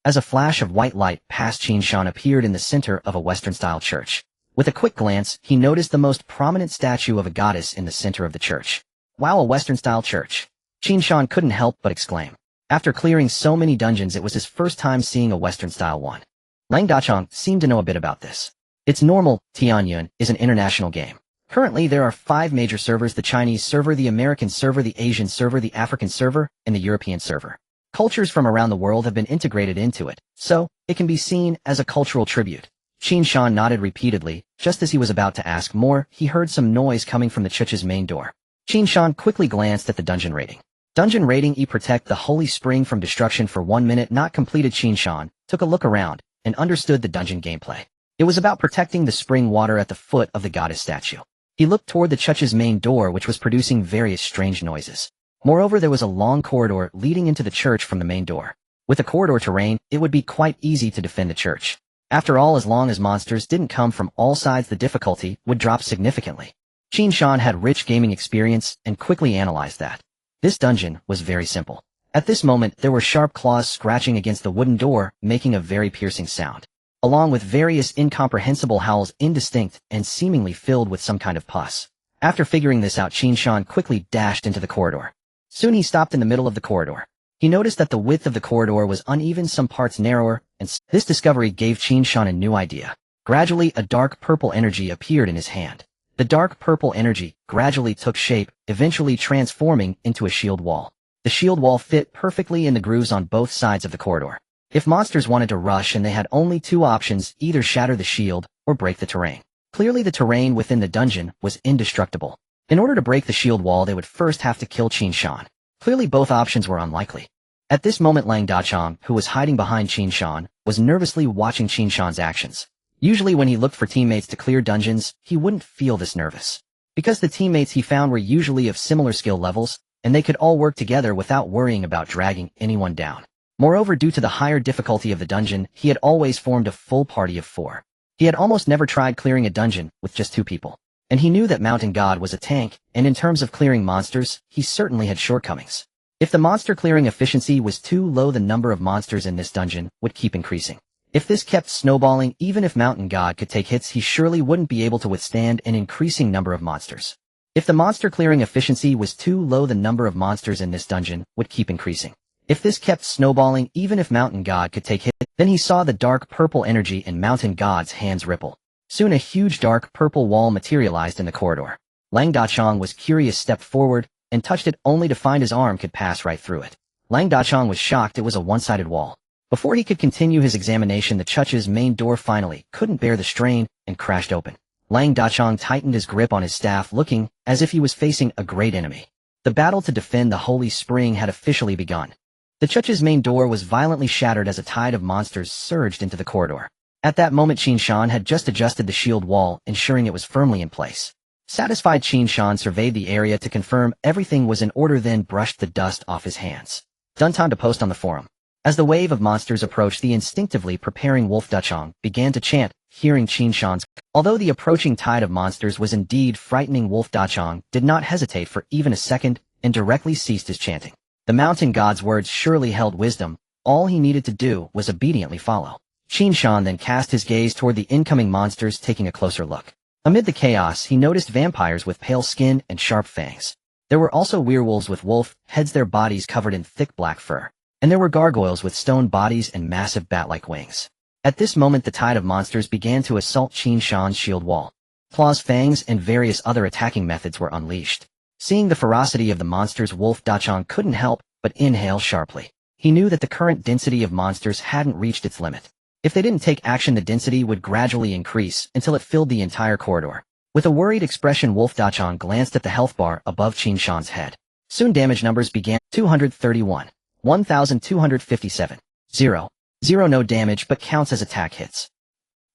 As a flash of white light past, Qin Shan appeared in the center of a Western-style church. With a quick glance, he noticed the most prominent statue of a goddess in the center of the church. Wow, a Western-style church. Qin Shan couldn't help but exclaim. After clearing so many dungeons, it was his first time seeing a Western-style one. Lang Dachong seemed to know a bit about this. It's normal, Tianyun is an international game. Currently, there are 5 major servers: the Chinese server, the American server, the Asian server, the African server, and the European server. Cultures from around the world have been integrated into it, so it can be seen as a cultural tribute. Qin Shan nodded repeatedly. Just as he was about to ask more, he heard some noise coming from the church's main door. Qin Shan quickly glanced at the dungeon rating. Dungeon rating E: protect the holy spring from destruction for 1 minute not completed. Qin Shan took a look around and understood the dungeon gameplay. It was about protecting the spring water at the foot of the goddess statue. He looked toward the church's main door, which was producing various strange noises. Moreover, there was a long corridor leading into the church from the main door. With a corridor terrain, it would be quite easy to defend the church. After all, as long as monsters didn't come from all sides, the difficulty would drop significantly. Qin Shan had rich gaming experience and quickly analyzed that. This dungeon was very simple. At this moment, there were sharp claws scratching against the wooden door, making a very piercing sound, along with various incomprehensible howls, indistinct and seemingly filled with some kind of pus. After figuring this out, Qin Shan quickly dashed into the corridor. Soon he stopped in the middle of the corridor. He noticed that the width of the corridor was uneven, some parts narrower, and this discovery gave Qin Shan a new idea. Gradually, a dark purple energy appeared in his hand. The dark purple energy gradually took shape, eventually transforming into a shield wall. The shield wall fit perfectly in the grooves on both sides of the corridor. If monsters wanted to rush and they had only two options, either shatter the shield or break the terrain. Clearly the terrain within the dungeon was indestructible. In order to break the shield wall, they would first have to kill Qin Shan. Clearly both options were unlikely. At this moment Lang Dachang, who was hiding behind Qin Shan, was nervously watching Qin Shan's actions. Usually when he looked for teammates to clear dungeons, he wouldn't feel this nervous. Because the teammates he found were usually of similar skill levels, and they could all work together without worrying about dragging anyone down. Moreover, due to the higher difficulty of the dungeon, he had always formed a full party of 4. He had almost never tried clearing a dungeon with just 2 people. And he knew that Mountain God was a tank, and in terms of clearing monsters, he certainly had shortcomings. If the monster clearing efficiency was too low, the number of monsters in this dungeon would keep increasing. If this kept snowballing, even if Mountain God could take hits, he surely wouldn't be able to withstand an increasing number of monsters. If the monster clearing efficiency was too low, the number of monsters in this dungeon would keep increasing. If this kept snowballing, even if Mountain God could take hits, then he saw the dark purple energy in Mountain God's hands ripple. Soon a huge dark purple wall materialized in the corridor. Lang Dachang was curious, stepped forward, and touched it only to find his arm could pass right through it. Lang Dachang was shocked. It was a one-sided wall. Before he could continue his examination, the church's main door finally couldn't bear the strain and crashed open. Lang Dachang tightened his grip on his staff, looking as if he was facing a great enemy. The battle to defend the Holy Spring had officially begun. The church's main door was violently shattered as a tide of monsters surged into the corridor. At that moment Qin Shan had just adjusted the shield wall, ensuring it was firmly in place. Satisfied, Qin Shan surveyed the area to confirm everything was in order, then brushed the dust off his hands. Done. Time to post on the forum. As the wave of monsters approached, the instinctively preparing Wolf Dachang began to chant, hearing Qin Shan's. Although the approaching tide of monsters was indeed frightening, Wolf Dachang did not hesitate for even a second and directly ceased his chanting. The Mountain God's words surely held wisdom. All he needed to do was obediently follow. Qin Shan then cast his gaze toward the incoming monsters, taking a closer look. Amid the chaos, he noticed vampires with pale skin and sharp fangs. There were also werewolves with wolf heads, their bodies covered in thick black fur. And there were gargoyles with stone bodies and massive bat-like wings. At this moment the tide of monsters began to assault Qin Shan's shield wall. Claws, fangs, and various other attacking methods were unleashed. Seeing the ferocity of the monsters, Wolf Dachang couldn't help but inhale sharply. He knew that the current density of monsters hadn't reached its limit. If they didn't take action, the density would gradually increase until it filled the entire corridor. With a worried expression, Wolf Dachang glanced at the health bar above Qin Shan's head. Soon damage numbers began. 231. 1257. 0. 0. No damage, but counts as attack hits.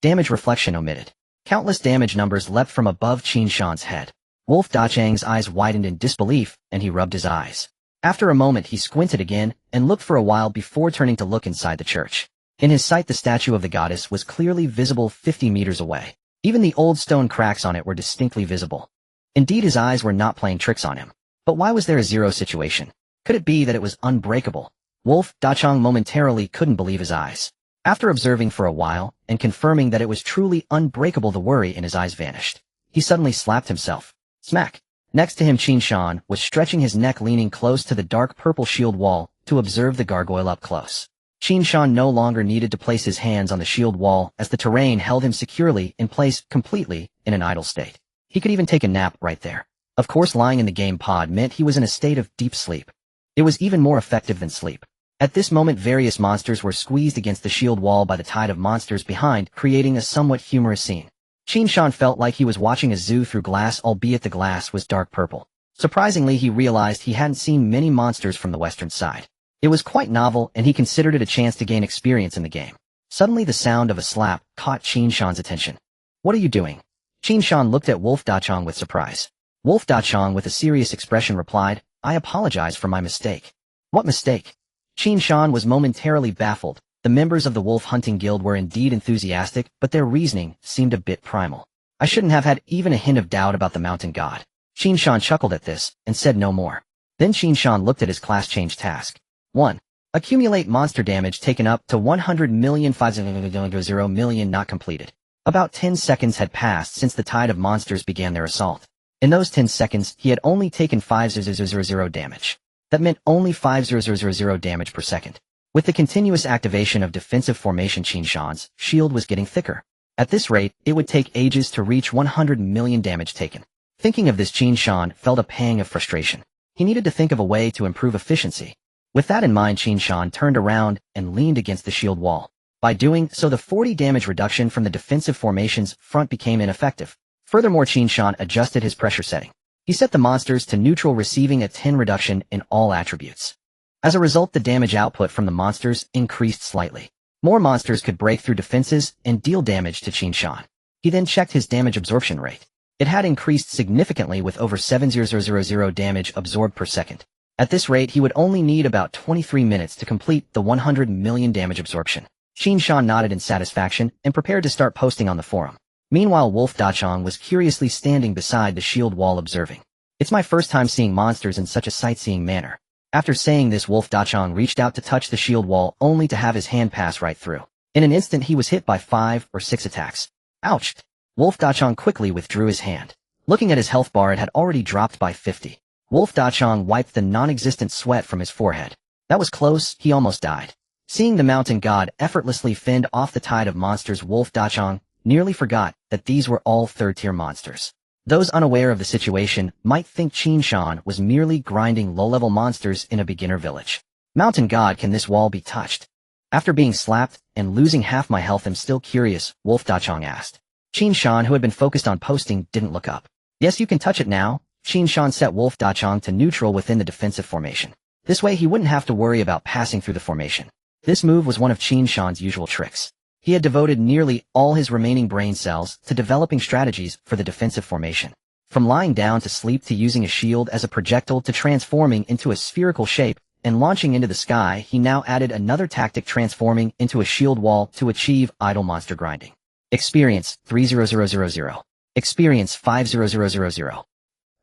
Damage reflection omitted. Countless damage numbers leapt from above Qin Shan's head. Wolf Dachang's eyes widened in disbelief, and he rubbed his eyes. After a moment he squinted again and looked for a while before turning to look inside the church. In his sight the statue of the goddess was clearly visible 50 meters away. Even the old stone cracks on it were distinctly visible. Indeed, his eyes were not playing tricks on him. But why was there a zero situation? Could it be that it was unbreakable? Wolf Dachang momentarily couldn't believe his eyes. After observing for a while and confirming that it was truly unbreakable, the worry in his eyes vanished. He suddenly slapped himself. Smack! Next to him Qin Shan was stretching his neck, leaning close to the dark purple shield wall to observe the gargoyle up close. Qin Shan no longer needed to place his hands on the shield wall, as the terrain held him securely in place, completely in an idle state. He could even take a nap right there. Of course, lying in the game pod meant he was in a state of deep sleep. It was even more effective than sleep. At this moment various monsters were squeezed against the shield wall by the tide of monsters behind, creating a somewhat humorous scene. Qin Shan felt like he was watching a zoo through glass, albeit the glass was dark purple. Surprisingly, he realized he hadn't seen many monsters from the western side. It was quite novel, and he considered it a chance to gain experience in the game. Suddenly the sound of a slap caught Qin Shan's attention. "What are you doing?" Qin Shan looked at Wolf Dachang with surprise. Wolf Dachang with a serious expression replied, "I apologize for my mistake." "What mistake?" Qin Shan was momentarily baffled. The members of the Wolf Hunting Guild were indeed enthusiastic, but their reasoning seemed a bit primal. "I shouldn't have had even a hint of doubt about the Mountain God." Qin Shan chuckled at this and said no more. Then Qin Shan looked at his class change task. 1. Accumulate monster damage taken up to 100,500 million not completed. About 10 seconds had passed since the tide of monsters began their assault. In those 10 seconds, he had only taken 5,000 damage. That meant only 5,000 damage per second. With the continuous activation of defensive formation, Qin Shan's shield was getting thicker. At this rate, it would take ages to reach 100 million damage taken. Thinking of this, Qin Shan felt a pang of frustration. He needed to think of a way to improve efficiency. With that in mind, Qin Shan turned around and leaned against the shield wall. By doing so, the 40 damage reduction from the defensive formation's front became ineffective. Furthermore, Qin Shan adjusted his pressure setting. He set the monsters to neutral, receiving a 10 reduction in all attributes. As a result, the damage output from the monsters increased slightly. More monsters could break through defenses and deal damage to Qin Shan. He then checked his damage absorption rate. It had increased significantly with over 7,000 damage absorbed per second. At this rate, he would only need about 23 minutes to complete the 100 million damage absorption. Qin Shan nodded in satisfaction and prepared to start posting on the forum. Meanwhile, Wolf Dachang was curiously standing beside the shield wall observing. It's my first time seeing monsters in such a sightseeing manner. After saying this, Wolf Dachang reached out to touch the shield wall only to have his hand pass right through. In an instant, he was hit by 5 or 6 attacks. Ouch! Wolf Dachang quickly withdrew his hand. Looking at his health bar, it had already dropped by 50. Wolf Dachang wiped the non-existent sweat from his forehead. That was close, he almost died. Seeing the mountain god effortlessly fend off the tide of monsters, Wolf Dachang nearly forgot that these were all third-tier monsters. Those unaware of the situation might think Qin Shan was merely grinding low-level monsters in a beginner village. Mountain god, can this wall be touched? After being slapped and losing half my health, I'm still curious, Wolf Dachang asked. Qin Shan, who had been focused on posting, didn't look up. Yes, you can touch it now. Qin Shan set Wolf Dachang to neutral within the defensive formation. This way he wouldn't have to worry about passing through the formation. This move was one of Qin Shan's usual tricks. He had devoted nearly all his remaining brain cells to developing strategies for the defensive formation. From lying down to sleep to using a shield as a projectile to transforming into a spherical shape and launching into the sky, he now added another tactic, transforming into a shield wall to achieve idle monster grinding. Experience 30000. Experience 50000.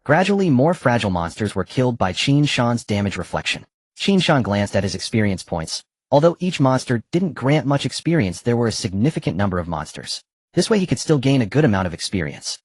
Gradually, more fragile monsters were killed by Qin Shan's damage reflection. Qin Shan glanced at his experience points. Although each monster didn't grant much experience, there were a significant number of monsters. This way he could still gain a good amount of experience.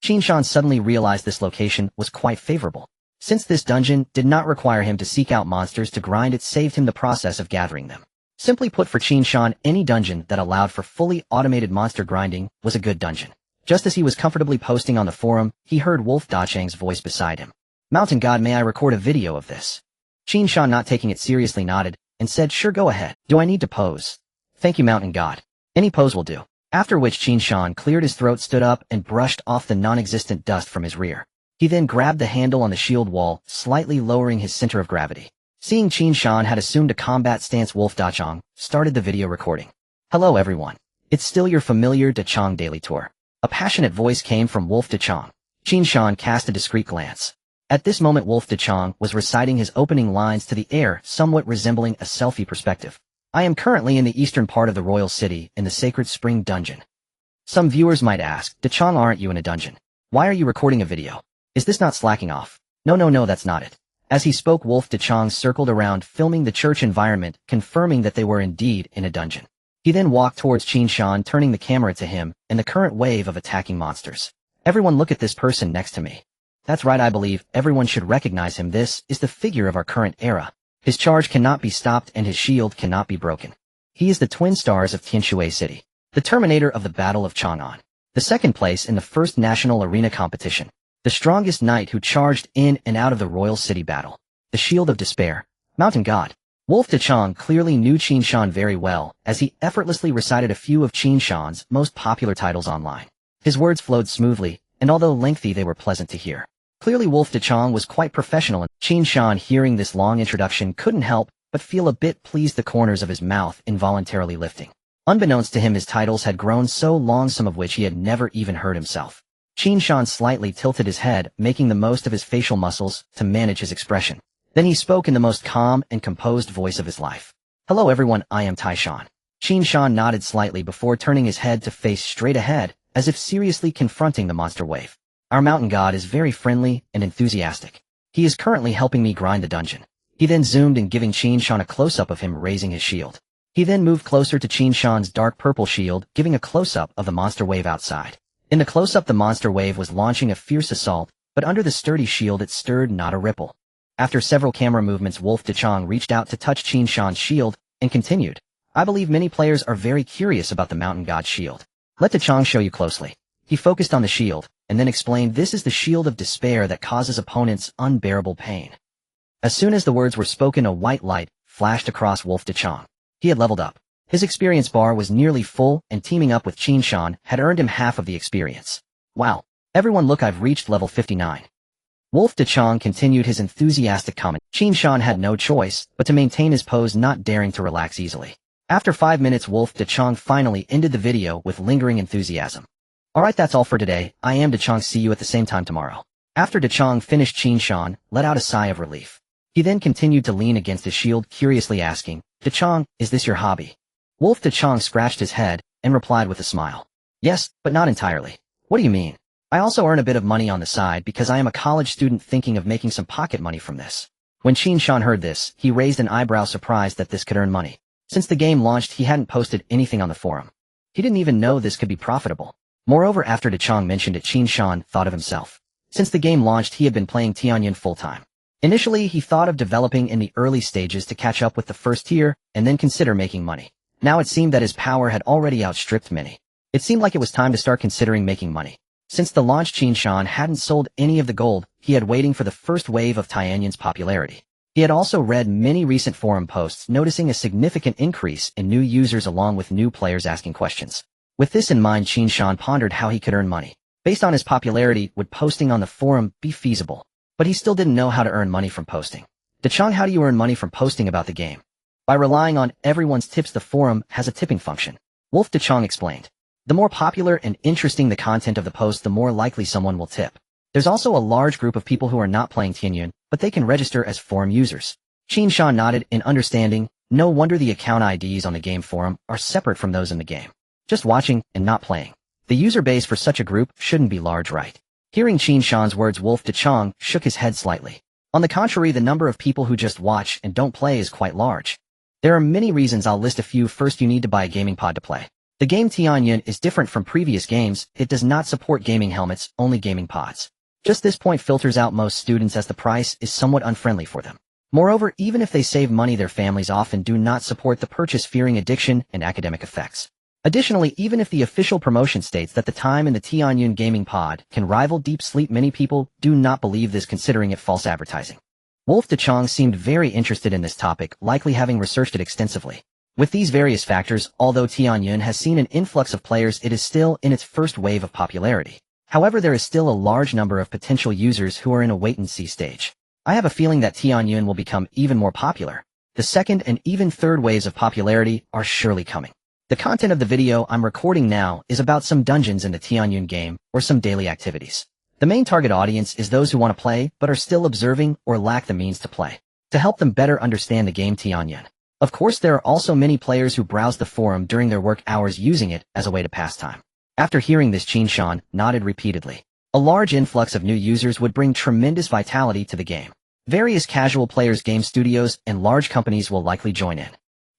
Qin Shan suddenly realized this location was quite favorable. Since this dungeon did not require him to seek out monsters to grind, it saved him the process of gathering them. Simply put, for Qin Shan, any dungeon that allowed for fully automated monster grinding was a good dungeon. Just as he was comfortably posting on the forum, he heard Wolf Dachang's voice beside him. Mountain god, may I record a video of this? Qin Shan, not taking it seriously, nodded and said, sure, go ahead. Do I need to pose? Thank you, Mountain god. Any pose will do. After which Qin Shan cleared his throat, stood up, and brushed off the non-existent dust from his rear. He then grabbed the handle on the shield wall, slightly lowering his center of gravity. Seeing Qin Shan had assumed a combat stance, Wolf Dachang started the video recording. Hello everyone. It's still your familiar Dachang Daily Tour. A passionate voice came from Wolf Dachang. Qin Shan cast a discreet glance. At this moment, Wolf Dachang was reciting his opening lines to the air, somewhat resembling a selfie perspective. I am currently in the eastern part of the royal city, in the Sacred Spring Dungeon. Some viewers might ask, Dachang, aren't you in a dungeon? Why are you recording a video? Is this not slacking off? No, that's not it. As he spoke, Wolf Dachang circled around, filming the church environment, confirming that they were indeed in a dungeon. He then walked towards Qin Shan, turning the camera to him and the current wave of attacking monsters. Everyone, look at this person next to me. That's right, I believe everyone should recognize him. This is the figure of our current era. His charge cannot be stopped and his shield cannot be broken. He is the twin stars of Tianshui City, the Terminator of the Battle of Chang'an, the second place in the first national arena competition, the strongest knight who charged in and out of the royal city battle, the shield of despair, Mountain God. Wolf Dachang clearly knew Qin Shan very well, as he effortlessly recited a few of Qin Shan's most popular titles online. His words flowed smoothly, and although lengthy, they were pleasant to hear. Clearly Wolf Dachang was quite professional, and Qin Shan, hearing this long introduction, couldn't help but feel a bit pleased, the corners of his mouth involuntarily lifting. Unbeknownst to him, his titles had grown so long, some of which he had never even heard himself. Qin Shan slightly tilted his head, making the most of his facial muscles to manage his expression. Then he spoke in the most calm and composed voice of his life. Hello everyone, I am Tai Shan. Qin Shan nodded slightly before turning his head to face straight ahead, as if seriously confronting the monster wave. Our mountain god is very friendly and enthusiastic. He is currently helping me grind the dungeon. He then zoomed in, giving Qin Shan a close-up of him raising his shield. He then moved closer to Qin Shan's dark purple shield, giving a close-up of the monster wave outside. In the close-up, the monster wave was launching a fierce assault, but under the sturdy shield it stirred not a ripple. After several camera movements, Wolf Dachang reached out to touch Qin Shan's shield, and continued. I believe many players are very curious about the mountain god's shield. Let Dachang show you closely. He focused on the shield, and then explained, this is the shield of despair that causes opponents unbearable pain. As soon as the words were spoken, a white light flashed across Wolf de Chong. He had leveled up. His experience bar was nearly full, and teaming up with Qin Shan had earned him half of the experience. Wow. Everyone look, I've reached level 59. Wolf de Chong continued his enthusiastic comment. Qin Shan had no choice but to maintain his pose, not daring to relax easily. After 5 minutes, Wolf de Chong finally ended the video with lingering enthusiasm. Alright, that's all for today. I am de Chong. See you at the same time tomorrow. After de Chong finished, Qin Shan let out a sigh of relief. He then continued to lean against his shield, curiously asking, De Chong, is this your hobby? Wolf de Chong scratched his head and replied with a smile. Yes, but not entirely. What do you mean? I also earn a bit of money on the side because I am a college student thinking of making some pocket money from this. When Qin Shan heard this, he raised an eyebrow, surprised that this could earn money. Since the game launched, he hadn't posted anything on the forum. He didn't even know this could be profitable. Moreover, after de Chong mentioned it, Qin Shan thought of himself. Since the game launched, he had been playing Tianyun full-time. Initially, he thought of developing in the early stages to catch up with the first tier and then consider making money. Now it seemed that his power had already outstripped many. It seemed like it was time to start considering making money. Since the launch, Qin Shan hadn't sold any of the gold he had waiting for the first wave of Tianyun's popularity. He had also read many recent forum posts noticing a significant increase in new users along with new players asking questions. With this in mind, Qin Shan pondered how he could earn money. Based on his popularity, would posting on the forum be feasible? But he still didn't know how to earn money from posting. De Chong, how do you earn money from posting about the game? By relying on everyone's tips. The forum has a tipping function. Wolf de Chong explained. The more popular and interesting the content of the post, the more likely someone will tip. There's also a large group of people who are not playing Tianyun, but they can register as forum users. Qin Shan nodded in understanding. No wonder the account IDs on the game forum are separate from those in the game. Just watching and not playing. The user base for such a group shouldn't be large, right? Hearing Qin Shan's words, Wolf de Chong shook his head slightly. On the contrary, the number of people who just watch and don't play is quite large. There are many reasons. I'll list a few. First, you need to buy a gaming pod to play. The game Tianyun is different from previous games. It does not support gaming helmets, only gaming pods. Just this point filters out most students as the price is somewhat unfriendly for them. Moreover, even if they save money, their families often do not support the purchase, fearing addiction and academic effects. Additionally, even if the official promotion states that the time in the Tianyun gaming pod can rival deep sleep, many people do not believe this, considering it false advertising. Wolf de Chong seemed very interested in this topic, likely having researched it extensively. With these various factors, although Tianyun has seen an influx of players, it is still in its first wave of popularity. However, there is still a large number of potential users who are in a wait-and-see stage. I have a feeling that Tianyun will become even more popular. The second and even third waves of popularity are surely coming. The content of the video I'm recording now is about some dungeons in the Tianyun game or some daily activities. The main target audience is those who want to play but are still observing or lack the means to play. To help them better understand the game Tianyun. Of course, there are also many players who browse the forum during their work hours, using it as a way to pass time. After hearing this, Qin Shan nodded repeatedly. A large influx of new users would bring tremendous vitality to the game. Various casual players, game studios, and large companies will likely join in.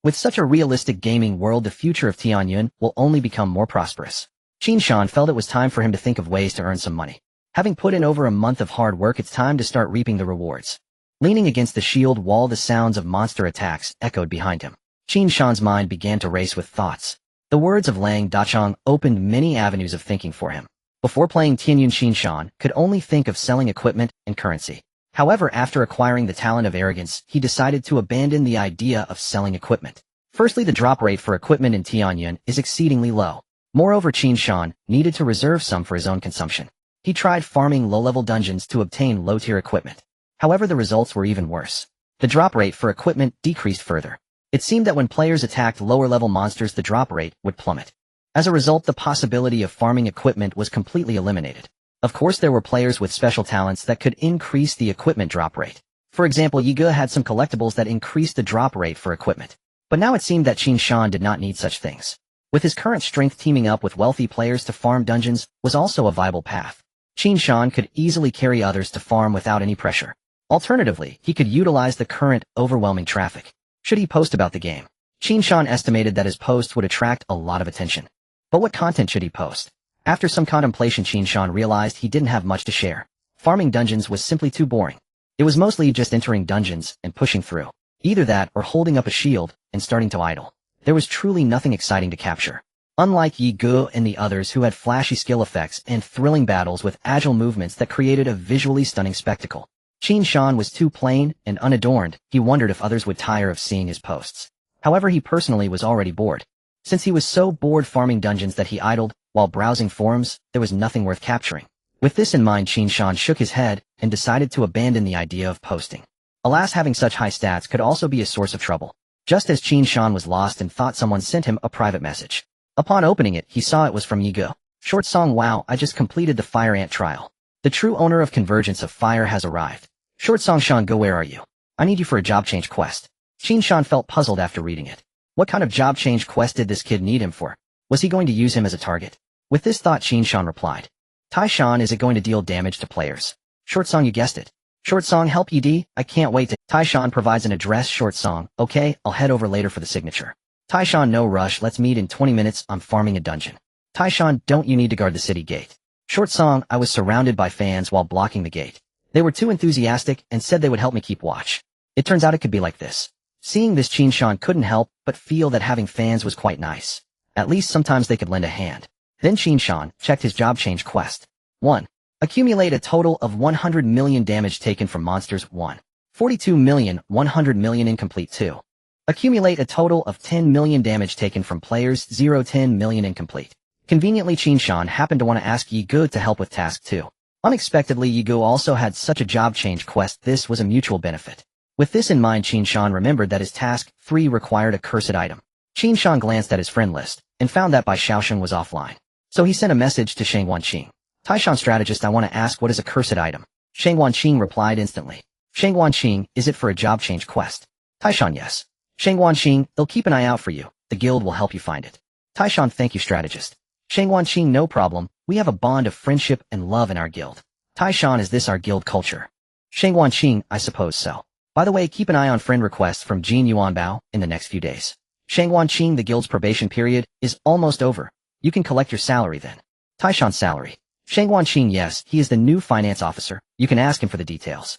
With such a realistic gaming world, the future of Tianyun will only become more prosperous. Qin Shan felt it was time for him to think of ways to earn some money. Having put in over a month of hard work, it's time to start reaping the rewards. Leaning against the shield wall, the sounds of monster attacks echoed behind him. Qin Shan's mind began to race with thoughts. The words of Lang Dachong opened many avenues of thinking for him. Before playing Tianyun, Qin Shan could only think of selling equipment and currency. However, after acquiring the talent of arrogance, he decided to abandon the idea of selling equipment. Firstly, the drop rate for equipment in Tianyun is exceedingly low. Moreover, Qin Shan needed to reserve some for his own consumption. He tried farming low-level dungeons to obtain low-tier equipment. However, the results were even worse. The drop rate for equipment decreased further. It seemed that when players attacked lower-level monsters, the drop rate would plummet. As a result, the possibility of farming equipment was completely eliminated. Of course, there were players with special talents that could increase the equipment drop rate. For example, Yiga had some collectibles that increased the drop rate for equipment. But now it seemed that Qin Shan did not need such things. With his current strength, teaming up with wealthy players to farm dungeons was also a viable path. Qin Shan could easily carry others to farm without any pressure. Alternatively, he could utilize the current overwhelming traffic. Should he post about the game? Qin Shan estimated that his post would attract a lot of attention. But what content should he post? After some contemplation, Qin Shan realized he didn't have much to share. Farming dungeons was simply too boring. It was mostly just entering dungeons and pushing through. Either that or holding up a shield and starting to idle. There was truly nothing exciting to capture. Unlike Yi Gu and the others who had flashy skill effects and thrilling battles with agile movements that created a visually stunning spectacle. Qin Shan was too plain and unadorned. He wondered if others would tire of seeing his posts. However, he personally was already bored. Since he was so bored farming dungeons that he idled while browsing forums, there was nothing worth capturing. With this in mind, Qin Shan shook his head and decided to abandon the idea of posting. Alas, having such high stats could also be a source of trouble. Just as Qin Shan was lost and thought someone sent him a private message. Upon opening it, he saw it was from Yigo. Short song, wow, I just completed the Fire Ant trial. The true owner of Convergence of Fire has arrived. Short song, Shan, go, where are you? I need you for a job change quest. Qin Shan felt puzzled after reading it. What kind of job change quest did this kid need him for? Was he going to use him as a target? With this thought, Qin Shan replied. Tai Shan, is it going to deal damage to players? Short song, you guessed it. Short song, help ED, I can't wait to. Tai Shan provides an address. Short song, okay, I'll head over later for the signature. Tai Shan, no rush, let's meet in 20 minutes, I'm farming a dungeon. Tai Shan, don't you need to guard the city gate? Short song, I was surrounded by fans while blocking the gate. They were too enthusiastic and said they would help me keep watch. It turns out it could be like this. Seeing this, Qin Shan couldn't help but feel that having fans was quite nice. At least sometimes they could lend a hand. Then Qin Shan checked his job change quest. 1. Accumulate a total of 100 million damage taken from monsters. 1. 42 million, 100 million incomplete. 2. Accumulate a total of 10 million damage taken from players. 0. 10 million incomplete. Conveniently, Qin Shan happened to want to ask Yigo to help with task 2. Unexpectedly, Yigo also had such a job change quest. This was a mutual benefit. With this in mind, Qin Shan remembered that his task 3 required a cursed item. Qin Shan glanced at his friend list and found that Bai Xiaosheng was offline. So he sent a message to Shang Wanqing. Tai Shan, strategist, I want to ask, what is a cursed item? Shang Wanqing replied instantly. Shang Wanqing, is it for a job change quest? Tai Shan, yes. Shang Wanqing, they'll keep an eye out for you. The guild will help you find it. Tai Shan, thank you, strategist. Shang Wanqing, no problem. We have a bond of friendship and love in our guild. Tai Shan, is this our guild culture? Shang Wanqing, I suppose so. By the way, keep an eye on friend requests from Jin Yuanbao in the next few days. Shang Wanqing, the guild's probation period is almost over. You can collect your salary then. Tai Shan's salary. Shang Wanqing, yes, he is the new finance officer. You can ask him for the details.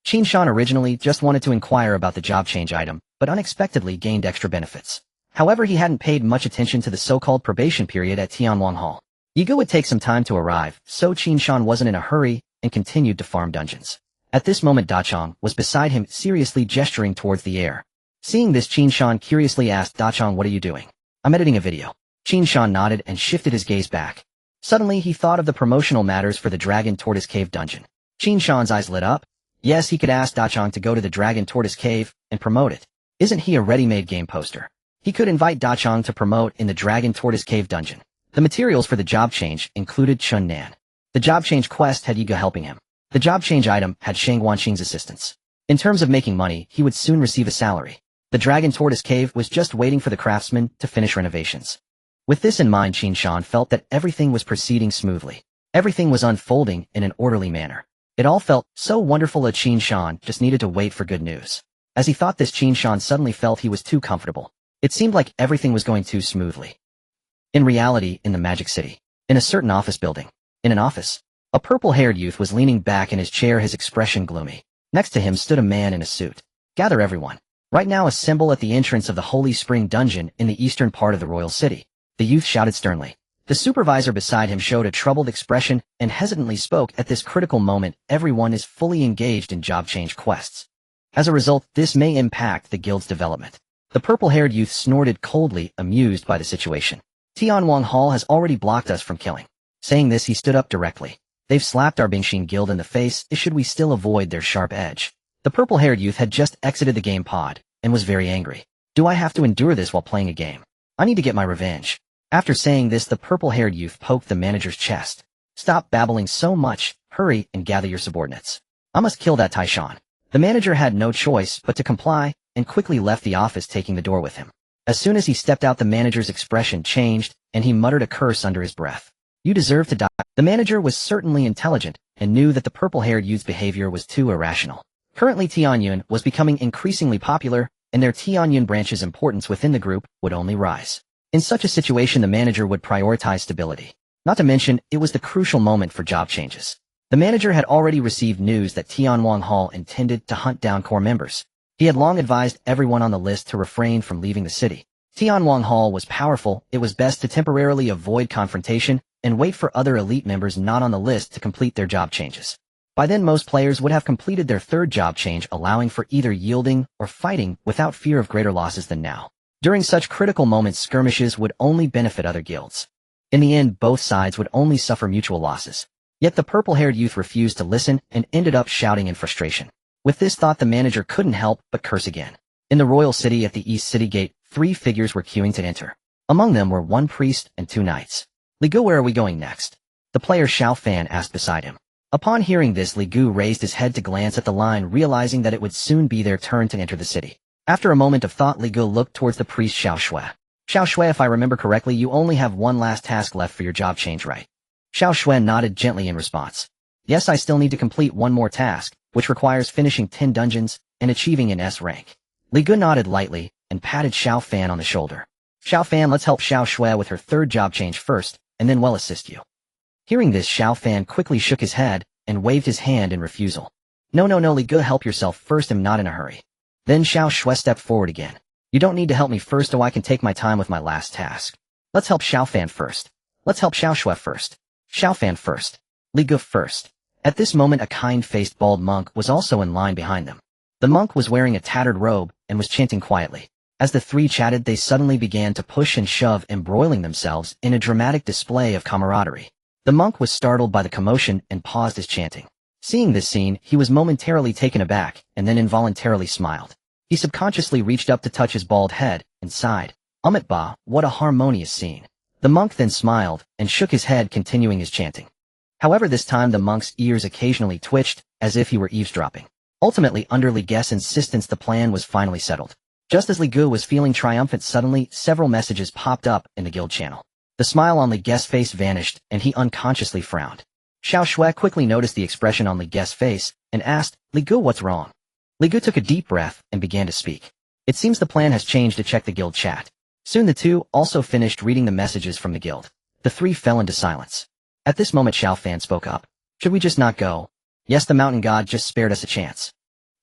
Qin Shan originally just wanted to inquire about the job change item, but unexpectedly gained extra benefits. However, he hadn't paid much attention to the so-called probation period at Tianwang Hall. Yigo would take some time to arrive, so Qin Shan wasn't in a hurry and continued to farm dungeons. At this moment, Dachong was beside him, seriously gesturing towards the air. Seeing this, Qin Shan curiously asked Dachong, what are you doing? I'm editing a video. Qin Shan nodded and shifted his gaze back. Suddenly, he thought of the promotional matters for the Dragon Tortoise Cave dungeon. Qin Shan's eyes lit up. Yes, he could ask Dachong to go to the Dragon Tortoise Cave and promote it. Isn't he a ready-made game poster? He could invite Dachong to promote in the Dragon Tortoise Cave dungeon. The materials for the job change included Chun Nan. The job change quest had Yigo helping him. The job change item had Shang Wanqing's assistance. In terms of making money, he would soon receive a salary. The Dragon Tortoise Cave was just waiting for the craftsmen to finish renovations. With this in mind, Qin Shan felt that everything was proceeding smoothly. Everything was unfolding in an orderly manner. It all felt so wonderful that Qin Shan just needed to wait for good news. As he thought this, Qin Shan suddenly felt he was too comfortable. It seemed like everything was going too smoothly. In reality, in the Magic City, in a certain office building, in an office, a purple-haired youth was leaning back in his chair, his expression gloomy. Next to him stood a man in a suit. Gather everyone. Right now assemble at the entrance of the Holy Spring Dungeon in the eastern part of the royal city. The youth shouted sternly. The supervisor beside him showed a troubled expression and hesitantly spoke. At this critical moment, everyone is fully engaged in job change quests. As a result, this may impact the guild's development. The purple-haired youth snorted coldly, amused by the situation. Tianwang Hall has already blocked us from killing. Saying this, he stood up directly. They've slapped our Bingxin guild in the face. Should we still avoid their sharp edge? The purple-haired youth had just exited the game pod and was very angry. Do I have to endure this while playing a game? I need to get my revenge. After saying this, the purple-haired youth poked the manager's chest. Stop babbling so much, hurry and gather your subordinates. I must kill that Tai Shan. The manager had no choice but to comply and quickly left the office, taking the door with him. As soon as he stepped out, the manager's expression changed and he muttered a curse under his breath. You deserve to die. The manager was certainly intelligent and knew that the purple-haired youth's behavior was too irrational. Currently, Tianyun was becoming increasingly popular and their Tianyun branch's importance within the group would only rise. In such a situation, the manager would prioritize stability. Not to mention, it was the crucial moment for job changes. The manager had already received news that Tianwang Hall intended to hunt down core members. He had long advised everyone on the list to refrain from leaving the city. Tianwang Hall was powerful. It was best to temporarily avoid confrontation and wait for other elite members not on the list to complete their job changes. By then most players would have completed their third job change, allowing for either yielding or fighting without fear of greater losses than now. During such critical moments, skirmishes would only benefit other guilds. In the end, both sides would only suffer mutual losses. Yet the purple-haired youth refused to listen and ended up shouting in frustration. With this thought, the manager couldn't help but curse again. In the royal city at the east city gate, 3 figures were queuing to enter. Among them were 1 priest and 2 knights. "Li Gu, where are we going next?" the player Xiao Fan asked beside him. Upon hearing this, Li Gu raised his head to glance at the line, realizing that it would soon be their turn to enter the city. After a moment of thought, Li Gu looked towards the priest Xiao Shui. "Xiao Shui, if I remember correctly, you only have one last task left for your job change, right?" Xiao Shui nodded gently in response. "Yes, I still need to complete one more task, which requires finishing 10 dungeons and achieving an S rank." Li Gu nodded lightly and patted Xiao Fan on the shoulder. "Xiao Fan, let's help Xiao Shui with her third job change first, and then we'll assist you." Hearing this, Xiao Fan quickly shook his head and waved his hand in refusal. No, Li Gu, help yourself first, I'm not in a hurry." Then Xiao Shui stepped forward again. "You don't need to help me first, so I can take my time with my last task. Let's help Xiao Fan first. Let's help Xiao Shui first. Xiao Fan first. Li Gu first." At this moment, a kind-faced bald monk was also in line behind them. The monk was wearing a tattered robe and was chanting quietly. As the 3 chatted, they suddenly began to push and shove, embroiling themselves in a dramatic display of camaraderie. The monk was startled by the commotion and paused his chanting. Seeing this scene, he was momentarily taken aback and then involuntarily smiled. He subconsciously reached up to touch his bald head and sighed. "Ba, what a harmonious scene." The monk then smiled and shook his head, continuing his chanting. However, this time the monk's ears occasionally twitched, as if he were eavesdropping. Ultimately, under Li Gu's insistence, the plan was finally settled. Just as Li Gu was feeling triumphant, suddenly several messages popped up in the guild channel. The smile on Li Gu's face vanished, and he unconsciously frowned. Xiao Shui quickly noticed the expression on Li Gu's face and asked, "Li Gu, what's wrong?" Li Gu took a deep breath and began to speak. It seems the plan has changed. To check the guild chat. Soon the 2 also finished reading the messages from the guild. The 3 fell into silence. At this moment, Xiao Fan spoke up. "Should we just not go? Yes, the mountain god just spared us a chance.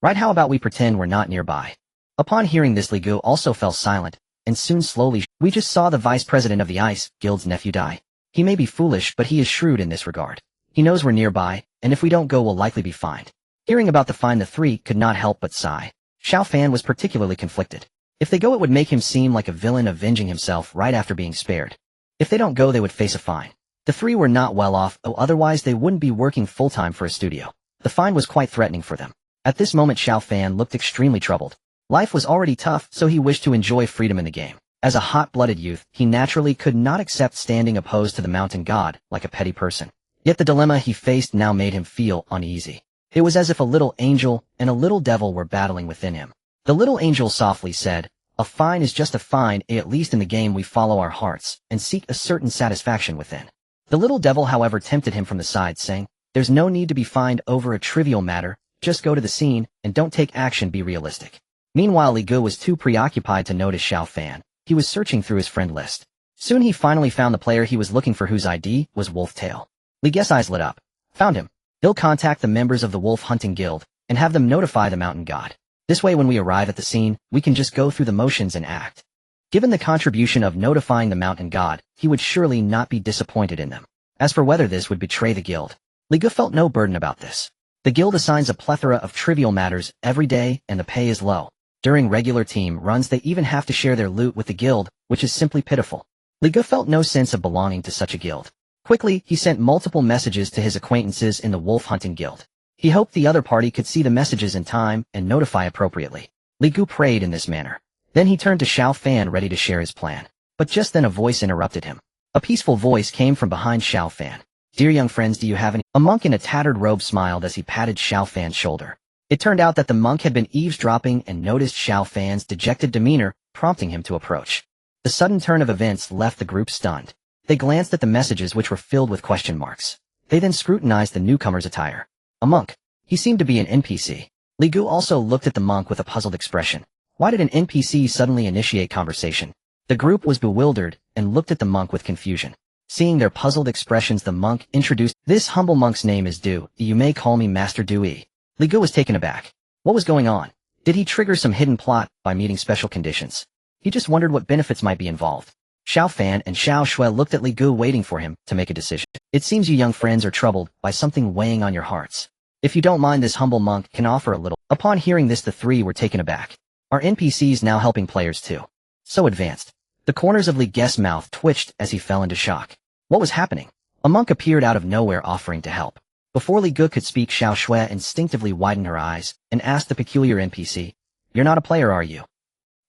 Right, how about we pretend we're not nearby?" Upon hearing this, Li Gu also fell silent, and soon slowly, "We just saw the vice president of the Ice Guild's nephew die. He may be foolish, but he is shrewd in this regard. He knows we're nearby, and if we don't go, we'll likely be fined." Hearing about the fine, the 3 could not help but sigh. Xiao Fan was particularly conflicted. If they go, it would make him seem like a villain avenging himself right after being spared. If they don't go, they would face a fine. The 3 were not well off, otherwise they wouldn't be working full-time for a studio. The fine was quite threatening for them. At this moment, Xiao Fan looked extremely troubled. Life was already tough, so he wished to enjoy freedom in the game. As a hot-blooded youth, he naturally could not accept standing opposed to the mountain god like a petty person. Yet the dilemma he faced now made him feel uneasy. It was as if a little angel and a little devil were battling within him. The little angel softly said, "A fine is just a fine, at least in the game we follow our hearts and seek a certain satisfaction within." The little devil, however, tempted him from the side, saying, "There's no need to be fined over a trivial matter, just go to the scene and don't take action, be realistic." Meanwhile, Li Gu was too preoccupied to notice Xiao Fan. He was searching through his friend list. Soon he finally found the player he was looking for, whose ID was Wolftail. Li Gu's eyes lit up. Found him. He'll contact the members of the Wolf Hunting Guild and have them notify the mountain god. This way, when we arrive at the scene, we can just go through the motions and act. Given the contribution of notifying the mountain god, he would surely not be disappointed in them. As for whether this would betray the guild, Li Gu felt no burden about this. The guild assigns a plethora of trivial matters every day, and the pay is low. During regular team runs, they even have to share their loot with the guild, which is simply pitiful. Li Gu felt no sense of belonging to such a guild. Quickly, he sent multiple messages to his acquaintances in the Wolf Hunting Guild. He hoped the other party could see the messages in time and notify appropriately. Li Gu prayed in this manner. Then he turned to Xiao Fan, ready to share his plan. But just then a voice interrupted him. A peaceful voice came from behind Xiao Fan. "Dear young friends, do you have any?" A monk in a tattered robe smiled as he patted Xiao Fan's shoulder. It turned out that the monk had been eavesdropping and noticed Xiao Fan's dejected demeanor, prompting him to approach. The sudden turn of events left the group stunned. They glanced at the messages, which were filled with question marks. They then scrutinized the newcomer's attire. A monk. He seemed to be an NPC. Li Gu also looked at the monk with a puzzled expression. Why did an NPC suddenly initiate conversation? The group was bewildered and looked at the monk with confusion. Seeing their puzzled expressions, the monk introduced, "This humble monk's name is Du. You may call me Master Dui." Li Gu was taken aback. What was going on? Did he trigger some hidden plot by meeting special conditions? He just wondered what benefits might be involved. Xiao Fan and Xiao Shui looked at Li Gu, waiting for him to make a decision. "It seems you young friends are troubled by something weighing on your hearts. If you don't mind, this humble monk can offer a little. Upon hearing this, the three were taken aback. Are NPCs now helping players too? So advanced. The corners of Li Guest's mouth twitched as he fell into shock. What was happening? A monk appeared out of nowhere offering to help. Before Li Gu could speak, Xiao Shui instinctively widened her eyes and asked the peculiar NPC, "You're not a player, are you?"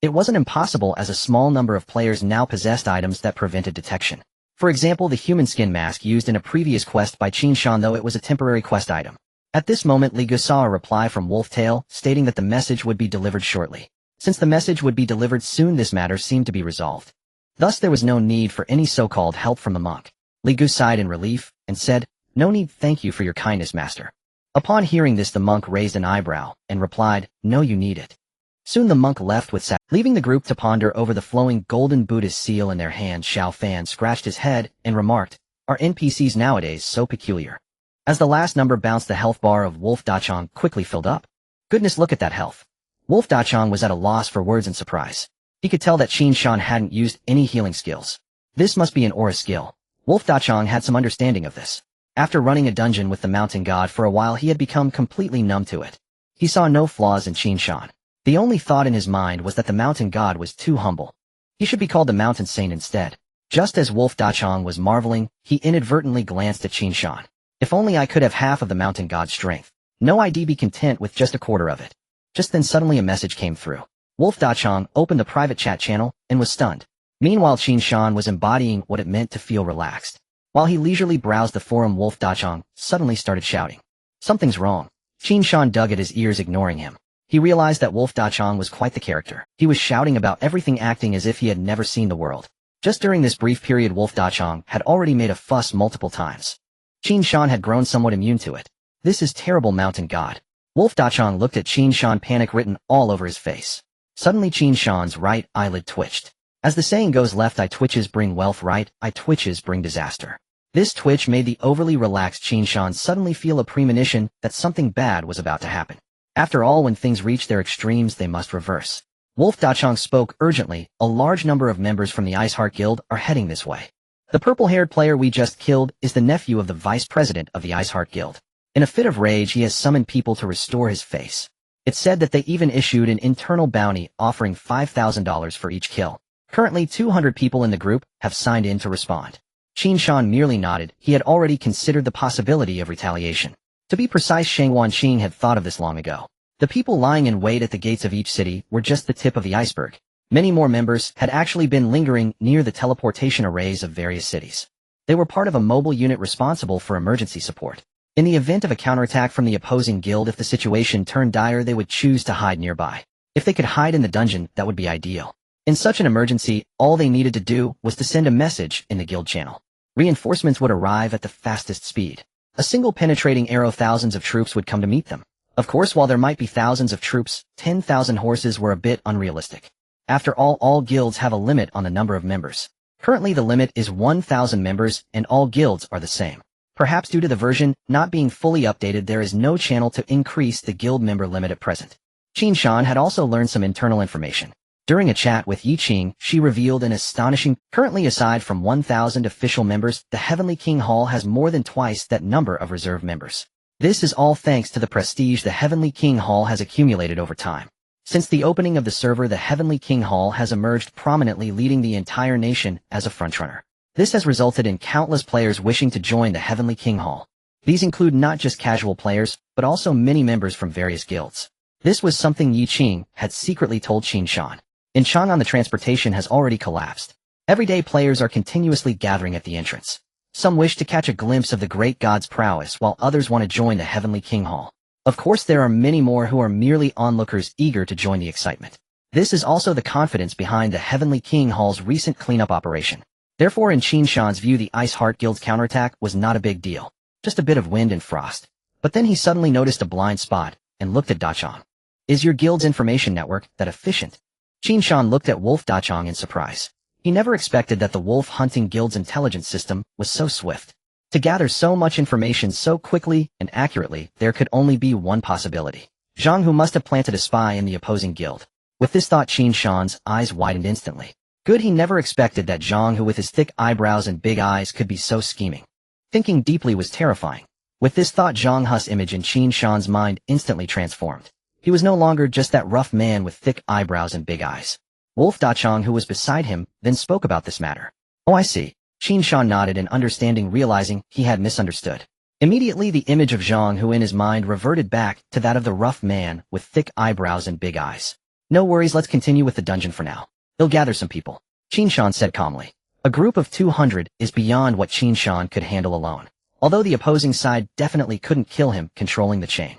It wasn't impossible, as a small number of players now possessed items that prevented detection. For example, the human skin mask used in a previous quest by Qin Shan, though it was a temporary quest item. At this moment, Li Gu saw a reply from Wolftail stating that the message would be delivered shortly. Since the message would be delivered soon, this matter seemed to be resolved. Thus there was no need for any so-called help from the monk. Li Gu sighed in relief and said, "No need, thank you for your kindness, master." Upon hearing this, the monk raised an eyebrow and replied, "No, you need it." Soon the monk left with leaving the group to ponder over the flowing golden Buddhist seal in their hand. Xiao Fan scratched his head and remarked, "Are NPCs nowadays so peculiar?" As the last number bounced, the health bar of Wolf Dachong quickly filled up. Goodness, look at that health. Wolf Dachong was at a loss for words in surprise. He could tell that Qin Shan hadn't used any healing skills. This must be an aura skill. Wolf Dachong had some understanding of this. After running a dungeon with the mountain god for a while, he had become completely numb to it. He saw no flaws in Qin Shan. The only thought in his mind was that the mountain god was too humble. He should be called the mountain saint instead. Just as Wolf Dachong was marveling, he inadvertently glanced at Qin Shan. If only I could have half of the mountain god's strength. No, I'd be content with just a quarter of it. Just then suddenly a message came through. Wolf Dachong opened the private chat channel and was stunned. Meanwhile, Qin Shan was embodying what it meant to feel relaxed. While he leisurely browsed the forum, Wolf Dachong suddenly started shouting. Something's wrong. Qin Shan dug at his ears, ignoring him. He realized that Wolf Dachong was quite the character. He was shouting about everything, acting as if he had never seen the world. Just during this brief period, Wolf Dachong had already made a fuss multiple times. Qin Shan had grown somewhat immune to it. This is terrible, mountain god. Wolf Dachong looked at Qin Shan, panic written all over his face. Suddenly Qin Shan's right eyelid twitched. As the saying goes, left eye twitches bring wealth, right eye twitches bring disaster. This twitch made the overly relaxed Qin Shan suddenly feel a premonition that something bad was about to happen. After all, when things reach their extremes, they must reverse. Wolf Dachong spoke urgently. A large number of members from the Ice Heart Guild are heading this way. The purple-haired player we just killed is the nephew of the vice president of the Ice Heart Guild. In a fit of rage, he has summoned people to restore his face. It's said that they even issued an internal bounty offering $5,000 for each kill. Currently, 200 people in the group have signed in to respond. Qin Shan merely nodded. He had already considered the possibility of retaliation. To be precise, Shang Wanqing had thought of this long ago. The people lying in wait at the gates of each city were just the tip of the iceberg. Many more members had actually been lingering near the teleportation arrays of various cities. They were part of a mobile unit responsible for emergency support. In the event of a counterattack from the opposing guild, if the situation turned dire, they would choose to hide nearby. If they could hide in the dungeon, that would be ideal. In such an emergency, all they needed to do was to send a message in the guild channel. Reinforcements would arrive at the fastest speed. A single penetrating arrow, thousands of troops would come to meet them. Of course, while there might be thousands of troops, 10,000 horses were a bit unrealistic. After all guilds have a limit on the number of members. Currently the limit is 1,000 members, and all guilds are the same. Perhaps due to the version not being fully updated, there is no channel to increase the guild member limit at present. Qin Shan had also learned some internal information. During a chat with Yi Qing, she revealed an astonishing, currently aside from 1,000 official members, the Heavenly King Hall has more than twice that number of reserve members. This is all thanks to the prestige the Heavenly King Hall has accumulated over time. Since the opening of the server, the Heavenly King Hall has emerged prominently, leading the entire nation as a frontrunner. This has resulted in countless players wishing to join the Heavenly King Hall. These include not just casual players, but also many members from various guilds. This was something Yi Qing had secretly told Qin Shan. In Chang'an, the transportation has already collapsed. Everyday players are continuously gathering at the entrance. Some wish to catch a glimpse of the great god's prowess, while others want to join the Heavenly King Hall. Of course, there are many more who are merely onlookers eager to join the excitement. This is also the confidence behind the Heavenly King Hall's recent cleanup operation. Therefore, in Qin Shan's view, the Ice Heart Guild's counterattack was not a big deal. Just a bit of wind and frost. But then he suddenly noticed a blind spot and looked at Dachong. Is your guild's information network that efficient? Qin Shan looked at Wolf Dachong in surprise. He never expected that the wolf hunting guild's intelligence system was so swift. To gather so much information so quickly and accurately, there could only be one possibility. Zhang, who must have planted a spy in the opposing guild. With this thought, Qin Shan's eyes widened instantly. Good, he never expected that Zhang, who with his thick eyebrows and big eyes, could be so scheming. Thinking deeply was terrifying. With this thought, Zhang He's image in Qin Shan's mind instantly transformed. He was no longer just that rough man with thick eyebrows and big eyes. Wolf Dachang, who was beside him, then spoke about this matter. Oh, I see. Qin Shan nodded in understanding, realizing he had misunderstood. Immediately the image of Zhang Hu in his mind reverted back to that of the rough man with thick eyebrows and big eyes. No worries, let's continue with the dungeon for now. They'll gather some people. Qin Shan said calmly. A group of 200 is beyond what Qin Shan could handle alone. Although the opposing side definitely couldn't kill him controlling the chain.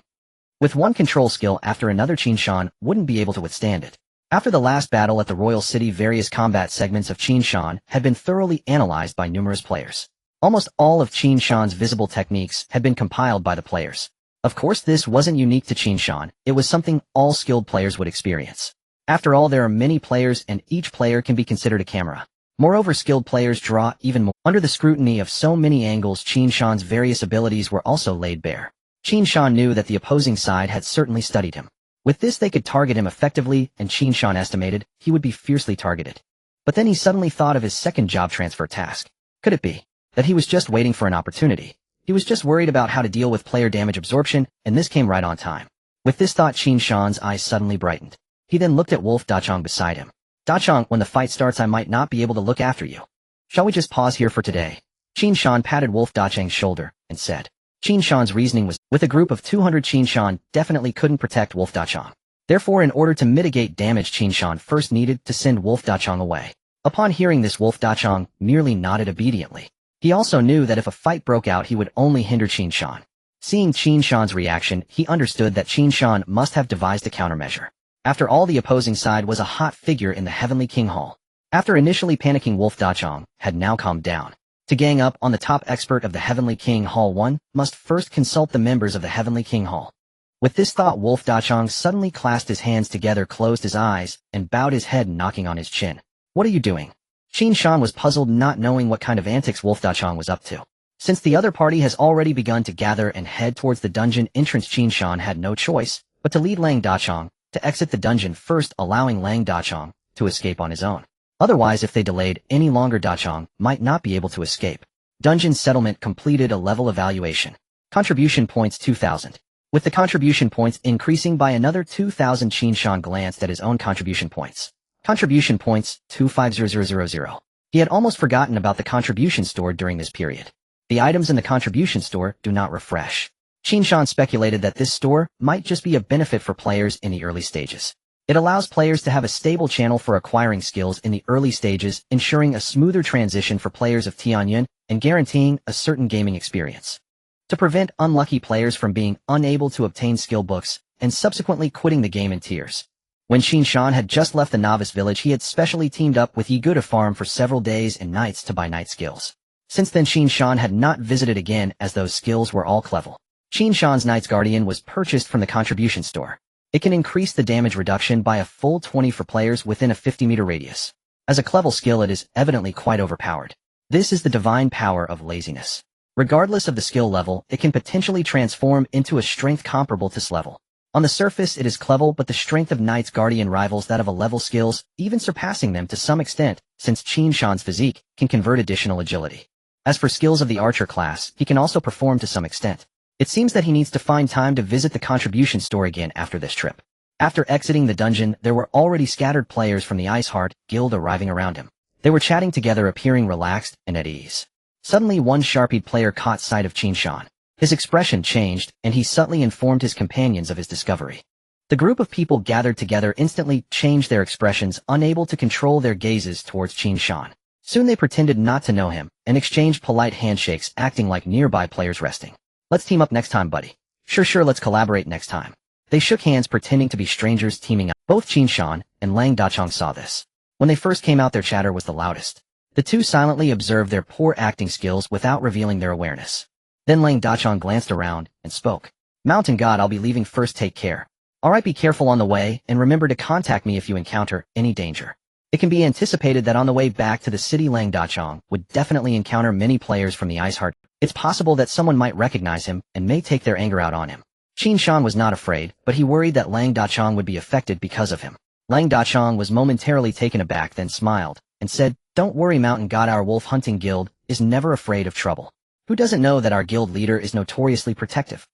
With one control skill after another, Qin Shan wouldn't be able to withstand it. After the last battle at the Royal City, various combat segments of Qin Shan had been thoroughly analyzed by numerous players. Almost all of Qin Shan's visible techniques had been compiled by the players. Of course, this wasn't unique to Qin Shan, it was something all skilled players would experience. After all, there are many players and each player can be considered a camera. Moreover, skilled players draw even more. Under the scrutiny of so many angles, Qin Shan's various abilities were also laid bare. Qin Shan knew that the opposing side had certainly studied him. With this, they could target him effectively, and Qin Shan estimated he would be fiercely targeted. But then he suddenly thought of his second job transfer task. Could it be that he was just waiting for an opportunity? He was just worried about how to deal with player damage absorption, and this came right on time. With this thought, Qin Shan's eyes suddenly brightened. He then looked at Wolf Dachang beside him. Dachang, when the fight starts, I might not be able to look after you. Shall we just pause here for today? Qin Shan patted Wolf Dachang's shoulder and said. Qin Shan's reasoning was, with a group of 200, Qin Shan definitely couldn't protect Wolf Dachang. Therefore, in order to mitigate damage, Qin Shan first needed to send Wolf Dachang away. Upon hearing this, Wolf Dachang merely nodded obediently. He also knew that if a fight broke out, he would only hinder Qin Shan. Seeing Qin Shan's reaction, he understood that Qin Shan must have devised a countermeasure. After all, the opposing side was a hot figure in the Heavenly King Hall. After initially panicking, Wolf Dachang had now calmed down. To gang up on the top expert of the Heavenly King Hall, one must first consult the members of the Heavenly King Hall. With this thought, Wolf Dachang suddenly clasped his hands together, closed his eyes, and bowed his head, knocking on his chin. What are you doing? Qin Shan was puzzled, not knowing what kind of antics Wolf Dachang was up to. Since the other party has already begun to gather and head towards the dungeon entrance, Qin Shan had no choice but to lead Lang Dachang to exit the dungeon first, allowing Lang Dachang to escape on his own. Otherwise, if they delayed any longer, Dachang might not be able to escape. Dungeon settlement completed. A level evaluation. Contribution points 2,000. With the contribution points increasing by another 2,000, Qin Shan glanced at his own contribution points. Contribution points 250000. He had almost forgotten about the contribution store during this period. The items in the contribution store do not refresh. Qin Shan speculated that this store might just be a benefit for players in the early stages. It allows players to have a stable channel for acquiring skills in the early stages, ensuring a smoother transition for players of Tianyun and guaranteeing a certain gaming experience. To prevent unlucky players from being unable to obtain skill books and subsequently quitting the game in tears. When Qin Shan had just left the novice village, he had specially teamed up with Ye Gu to farm for several days and nights to buy night skills. Since then, Qin Shan had not visited again, as those skills were all clever. Qin Shan's Knight's Guardian was purchased from the contribution store. It can increase the damage reduction by a full 20 for players within a 50-meter radius. As a clever skill, it is evidently quite overpowered. This is the divine power of laziness. Regardless of the skill level, it can potentially transform into a strength comparable to this level. On the surface, it is clever, but the strength of Knight's Guardian rivals that of a level skills, even surpassing them to some extent, since Qin Shan's physique can convert additional agility. As for skills of the archer class, he can also perform to some extent. It seems that he needs to find time to visit the contribution store again after this trip. After exiting the dungeon, there were already scattered players from the Ice Heart Guild arriving around him. They were chatting together, appearing relaxed and at ease. Suddenly, one sharp-eyed player caught sight of Qin Shan. His expression changed, and he subtly informed his companions of his discovery. The group of people gathered together instantly changed their expressions, unable to control their gazes towards Qin Shan. Soon they pretended not to know him, and exchanged polite handshakes, acting like nearby players resting. Let's team up next time, buddy. Sure, let's collaborate next time. They shook hands, pretending to be strangers, teaming up. Both Qin Shan and Lang Dachang saw this. When they first came out, their chatter was the loudest. The two silently observed their poor acting skills without revealing their awareness. Then Lang Dachang glanced around and spoke. Mountain God, I'll be leaving first, take care. Alright, be careful on the way, and remember to contact me if you encounter any danger. It can be anticipated that on the way back to the city, Lang Dachang would definitely encounter many players from the Ice Heart. It's possible that someone might recognize him and may take their anger out on him. Qin Shan was not afraid, but he worried that Lang Dachang would be affected because of him. Lang Dachang was momentarily taken aback, then smiled and said, "Don't worry, Mountain God, our wolf hunting guild is never afraid of trouble. Who doesn't know that our guild leader is notoriously protective?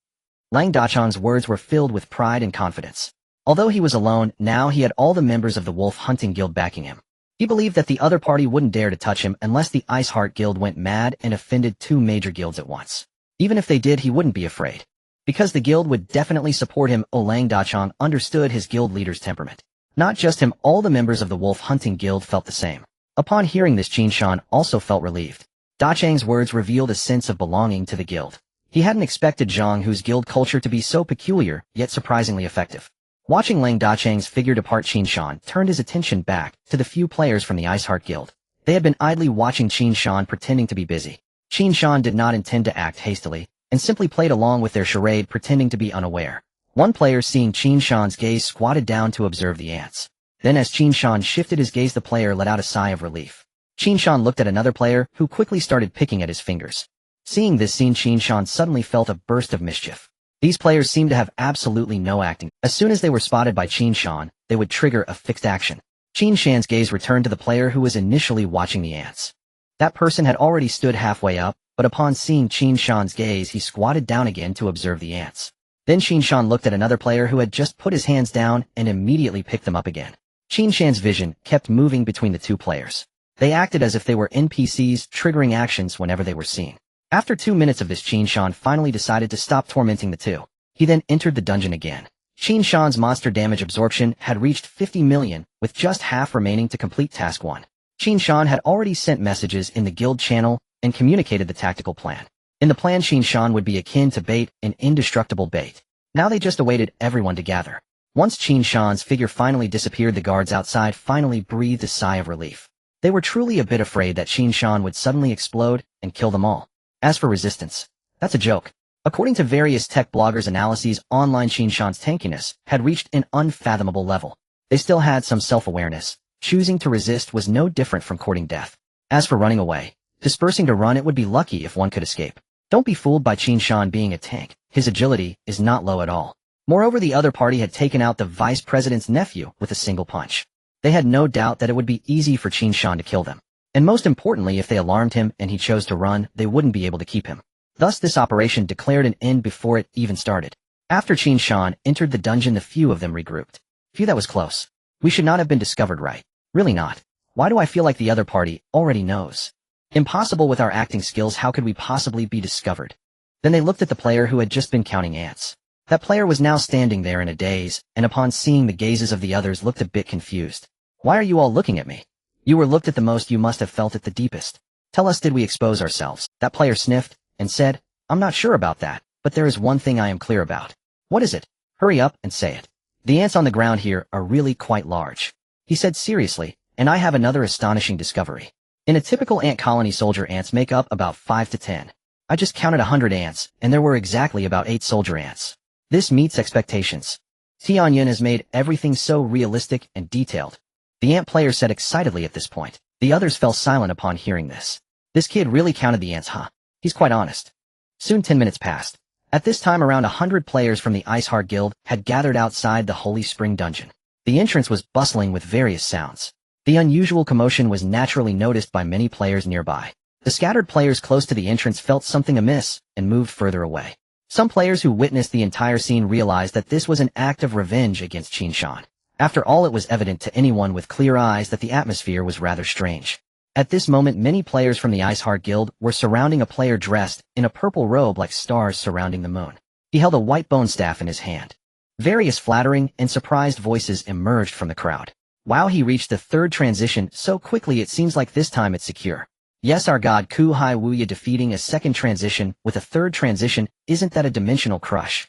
Lang Dachang's words were filled with pride and confidence. Although he was alone, now he had all the members of the Wolf Hunting Guild backing him. He believed that the other party wouldn't dare to touch him unless the Iceheart Guild went mad and offended two major guilds at once. Even if they did, he wouldn't be afraid. Because the guild would definitely support him, Lang Dachang understood his guild leader's temperament. Not just him, all the members of the Wolf Hunting Guild felt the same. Upon hearing this, Qin Shan also felt relieved. Dachang's words revealed a sense of belonging to the guild. He hadn't expected Zhang Hu's guild culture to be so peculiar, yet surprisingly effective. Watching Lang Dachang's figure depart, Qin Shan turned his attention back to the few players from the Iceheart Guild. They had been idly watching Qin Shan pretending to be busy. Qin Shan did not intend to act hastily, and simply played along with their charade, pretending to be unaware. One player, seeing Qin Shan's gaze, squatted down to observe the ants. Then as Qin Shan shifted his gaze, the player let out a sigh of relief. Qin Shan looked at another player, who quickly started picking at his fingers. Seeing this scene, Qin Shan suddenly felt a burst of mischief. These players seemed to have absolutely no acting. As soon as they were spotted by Qin Shan, they would trigger a fixed action. Qin Shan's gaze returned to the player who was initially watching the ants. That person had already stood halfway up, but upon seeing Qin Shan's gaze, he squatted down again to observe the ants. Then Qin Shan looked at another player who had just put his hands down and immediately picked them up again. Qin Shan's vision kept moving between the two players. They acted as if they were NPCs, triggering actions whenever they were seen. After 2 minutes of this, Qin Shan finally decided to stop tormenting the two. He then entered the dungeon again. Qin Shan's monster damage absorption had reached 50 million, with just half remaining to complete task 1. Qin Shan had already sent messages in the guild channel and communicated the tactical plan. In the plan, Qin Shan would be akin to bait, an indestructible bait. Now they just awaited everyone to gather. Once Qin Shan's figure finally disappeared, the guards outside finally breathed a sigh of relief. They were truly a bit afraid that Qin Shan would suddenly explode and kill them all. As for resistance, that's a joke. According to various tech bloggers' analyses online, Qin Shan's tankiness had reached an unfathomable level. They still had some self-awareness. Choosing to resist was no different from courting death. As for running away, dispersing to run, it would be lucky if one could escape. Don't be fooled by Qin Shan being a tank. His agility is not low at all. Moreover, the other party had taken out the vice president's nephew with a single punch. They had no doubt that it would be easy for Qin Shan to kill them. And most importantly, if they alarmed him and he chose to run, they wouldn't be able to keep him. Thus, this operation declared an end before it even started. After Qin Shan entered the dungeon, the few of them regrouped. Phew, that was close. We should not have been discovered, right? Really not. Why do I feel like the other party already knows? Impossible. With our acting skills, how could we possibly be discovered? Then they looked at the player who had just been counting ants. That player was now standing there in a daze, and upon seeing the gazes of the others, looked a bit confused. Why are you all looking at me? You were looked at the most, you must have felt it the deepest. Tell us, did we expose ourselves? That player sniffed and said, I'm not sure about that, but there is one thing I am clear about. What is it? Hurry up and say it. The ants on the ground here are really quite large. He said seriously, and I have another astonishing discovery. In a typical ant colony, soldier ants make up about 5 to 10. I just counted 100 ants, and there were exactly about 8 soldier ants. This meets expectations. Tianyin has made everything so realistic and detailed. The ant player said excitedly at this point. The others fell silent upon hearing this. This kid really counted the ants, huh? He's quite honest. Soon 10 minutes passed. At this time, around 100 players from the Iceheart Guild had gathered outside the Holy Spring dungeon. The entrance was bustling with various sounds. The unusual commotion was naturally noticed by many players nearby. The scattered players close to the entrance felt something amiss and moved further away. Some players who witnessed the entire scene realized that this was an act of revenge against Qin Shan. After all, it was evident to anyone with clear eyes that the atmosphere was rather strange. At this moment, many players from the Iceheart Guild were surrounding a player dressed in a purple robe like stars surrounding the moon. He held a white bone staff in his hand. Various flattering and surprised voices emerged from the crowd. Wow, he reached the third transition so quickly, it seems like this time it's secure. Yes, our god Ku Hai Wuya defeating a second transition with a third transition, isn't that a dimensional crush?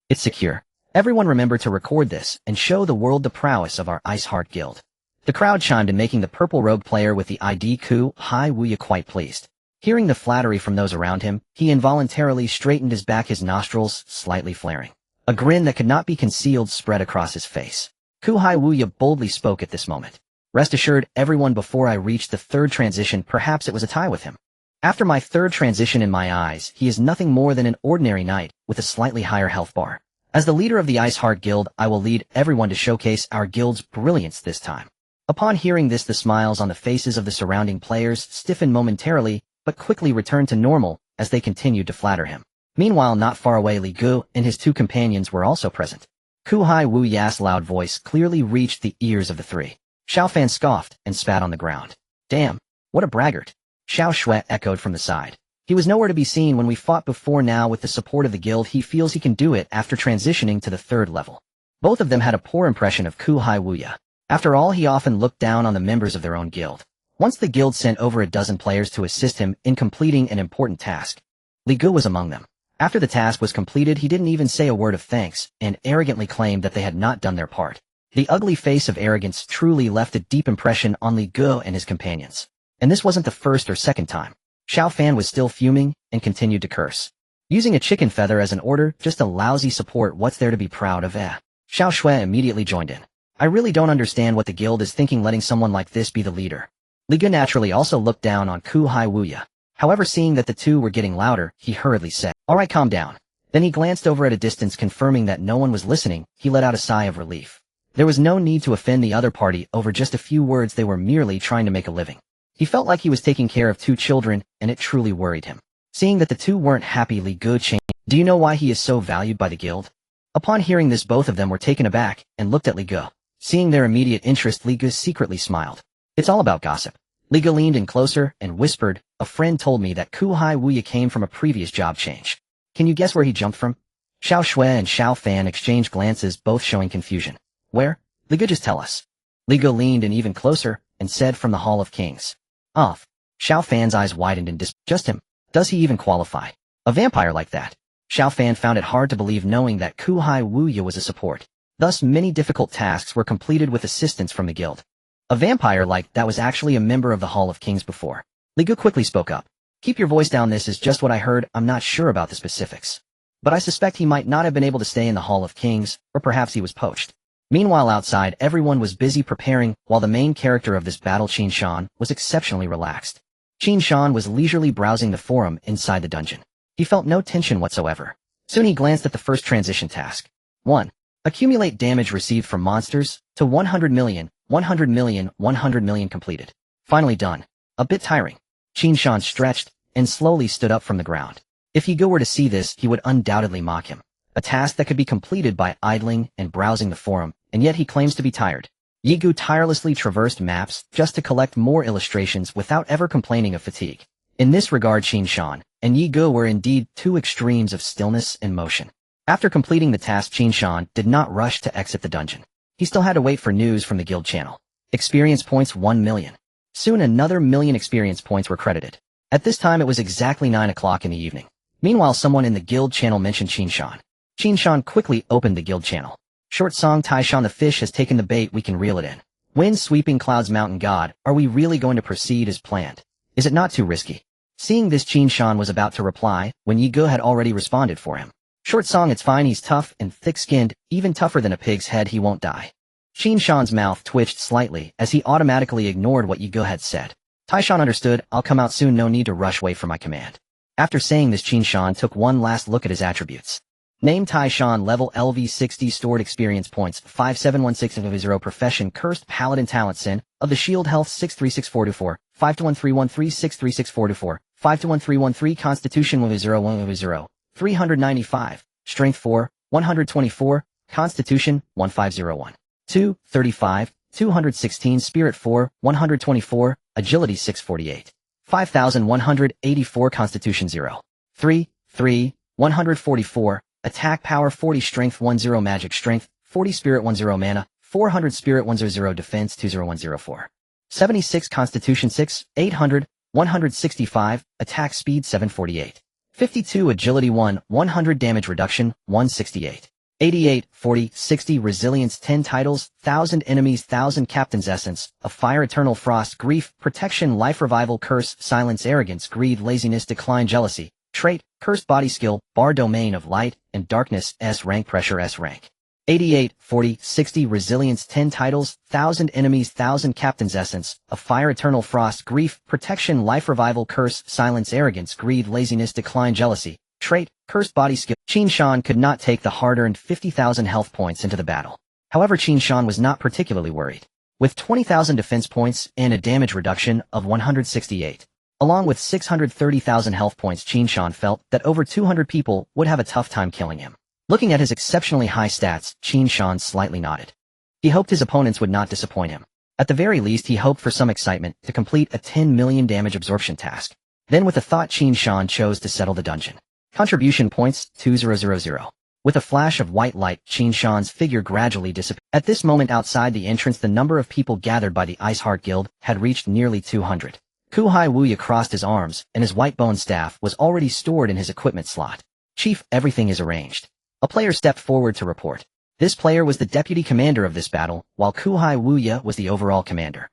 It's secure. Everyone remember to record this and show the world the prowess of our Iceheart Guild. The crowd chimed in, making the purple robe player with the ID Ku Hai Wuya quite pleased. Hearing the flattery from those around him, he involuntarily straightened his back, his nostrils slightly flaring. A grin that could not be concealed spread across his face. Ku Hai Wuya boldly spoke at this moment. Rest assured, everyone, before I reached the third transition, perhaps it was a tie with him. After my third transition, in my eyes, he is nothing more than an ordinary knight with a slightly higher health bar. As the leader of the Iceheart Guild, I will lead everyone to showcase our guild's brilliance this time. Upon hearing this, the smiles on the faces of the surrounding players stiffened momentarily, but quickly returned to normal as they continued to flatter him. Meanwhile, not far away, Li Gu and his two companions were also present. Ku Hai Wu Ya's loud voice clearly reached the ears of the three. Xiao Fan scoffed and spat on the ground. Damn, what a braggart. Xiao Shui echoed from the side. He was nowhere to be seen when we fought before. Now with the support of the guild, he feels he can do it after transitioning to the third level. Both of them had a poor impression of Ku Hai Wu Ya. After all, he often looked down on the members of their own guild. Once the guild sent over a dozen players to assist him in completing an important task. Li Gu was among them. After the task was completed, he didn't even say a word of thanks and arrogantly claimed that they had not done their part. The ugly face of arrogance truly left a deep impression on Li Gu and his companions. And this wasn't the first or second time. Xiao Fan was still fuming and continued to curse. Using a chicken feather as an order, just a lousy support, what's there to be proud of? Xiao Shui immediately joined in. I really don't understand what the guild is thinking letting someone like this be the leader. Li Gu naturally also looked down on Ku Hai Wu Ya. However, seeing that the two were getting louder, he hurriedly said, "Alright, calm down." Then he glanced over at a distance, confirming that no one was listening. He let out a sigh of relief. There was no need to offend the other party over just a few words. They were merely trying to make a living. He felt like he was taking care of two children, and it truly worried him. Seeing that the two weren't happy, Li Gu changed. Do you know why he is so valued by the guild? Upon hearing this, both of them were taken aback and looked at Li Gu. Seeing their immediate interest, Li Gu secretly smiled. It's all about gossip. Li Gu leaned in closer and whispered, a friend told me that Ku Hai Wu Ya came from a previous job change. Can you guess where he jumped from? Xiao Shui and Xiao Fan exchanged glances, both showing confusion. Where? Li Gu, just tell us. Li Gu leaned in even closer and said, from the Hall of Kings. Off. Xiao Fan's eyes widened in disbelief. Just him. Does he even qualify? A vampire like that? Xiao Fan found it hard to believe, knowing that Ku Hai Wu Ya was a support. Thus, many difficult tasks were completed with assistance from the guild. A vampire like that was actually a member of the Hall of Kings before. Li Gu quickly spoke up. Keep your voice down, this is just what I heard, I'm not sure about the specifics. But I suspect he might not have been able to stay in the Hall of Kings, or perhaps he was poached. Meanwhile, outside, everyone was busy preparing, while the main character of this battle, Qin Shan, was exceptionally relaxed. Qin Shan was leisurely browsing the forum inside the dungeon. He felt no tension whatsoever. Soon he glanced at the first transition task. 1. Accumulate damage received from monsters to 100 million, 100 million, 100 million completed. Finally done. A bit tiring. Qin Shan stretched and slowly stood up from the ground. If Yi Gu were to see this, he would undoubtedly mock him. A task that could be completed by idling and browsing the forum, and yet he claims to be tired. Yi Gu tirelessly traversed maps just to collect more illustrations without ever complaining of fatigue. In this regard, Qin Shan and Yi Gu were indeed two extremes of stillness and motion. After completing the task, Qin Shan did not rush to exit the dungeon. He still had to wait for news from the guild channel. Experience points 1 million. Soon another 1,000,000 experience points were credited. At this time it was exactly 9 o'clock in the evening. Meanwhile, someone in the guild channel mentioned Qin Shan. Qin Shan quickly opened the guild channel. Short song, Tai Shan, the fish has taken the bait, we can reel it in. Wind sweeping clouds, mountain god, are we really going to proceed as planned? Is it not too risky? Seeing this, Qin Shan was about to reply when Yi Gu had already responded for him. Short song, it's fine, he's tough and thick-skinned, even tougher than a pig's head, he won't die. Qin Shan's mouth twitched slightly as he automatically ignored what Yi Gu had said. Tai Shan understood, I'll come out soon, no need to rush, wait for my command. After saying this, Qin Shan took one last look at his attributes. Name Tai Shan, level LV60, stored experience points 5716 profession cursed paladin, talent sin of the shield, health 636424 521313 521314 constitution 101 395 strength 4 124 constitution 1501 235 216 spirit 4 124 agility 648 5184 constitution 0 3 3 144 attack power 40 strength 10 magic strength 40 spirit 10 mana 400 spirit 100 defense 20104 76 constitution 6 800 165 attack speed 748 52 agility 100 damage reduction 168 88 40 60 resilience 10 titles 1000 enemies 1000 captain's essence of fire, eternal frost, grief, protection, life, revival, curse, silence, arrogance, greed, laziness, decline, jealousy, trait, cursed body skill, bar, domain of light and darkness, S rank, pressure, S rank. 88 40 60 resilience 10 titles 1000 enemies 1000 captain's essence of fire, eternal frost, grief, protection, life, revival, curse, silence, arrogance, greed, laziness, decline, jealousy, trait, cursed body skill. Qin Shan could not take the hard-earned 50,000 health points into the battle. However, Qin Shan was not particularly worried. With 20,000 defense points and a damage reduction of 168, Along with 630,000 health points, Qin Shan felt that over 200 people would have a tough time killing him. Looking at his exceptionally high stats, Qin Shan slightly nodded. He hoped his opponents would not disappoint him. At the very least, he hoped for some excitement to complete a 10 million damage absorption task. Then with a thought, Qin Shan chose to settle the dungeon. Contribution points, 2000. With a flash of white light, Qin Shan's figure gradually disappeared. At this moment outside the entrance, the number of people gathered by the Ice Heart Guild had reached nearly 200. Kuhai Wuya crossed his arms, and his white bone staff was already stored in his equipment slot. Chief, everything is arranged. A player stepped forward to report. This player was the deputy commander of this battle, while Kuhai Wuya was the overall commander.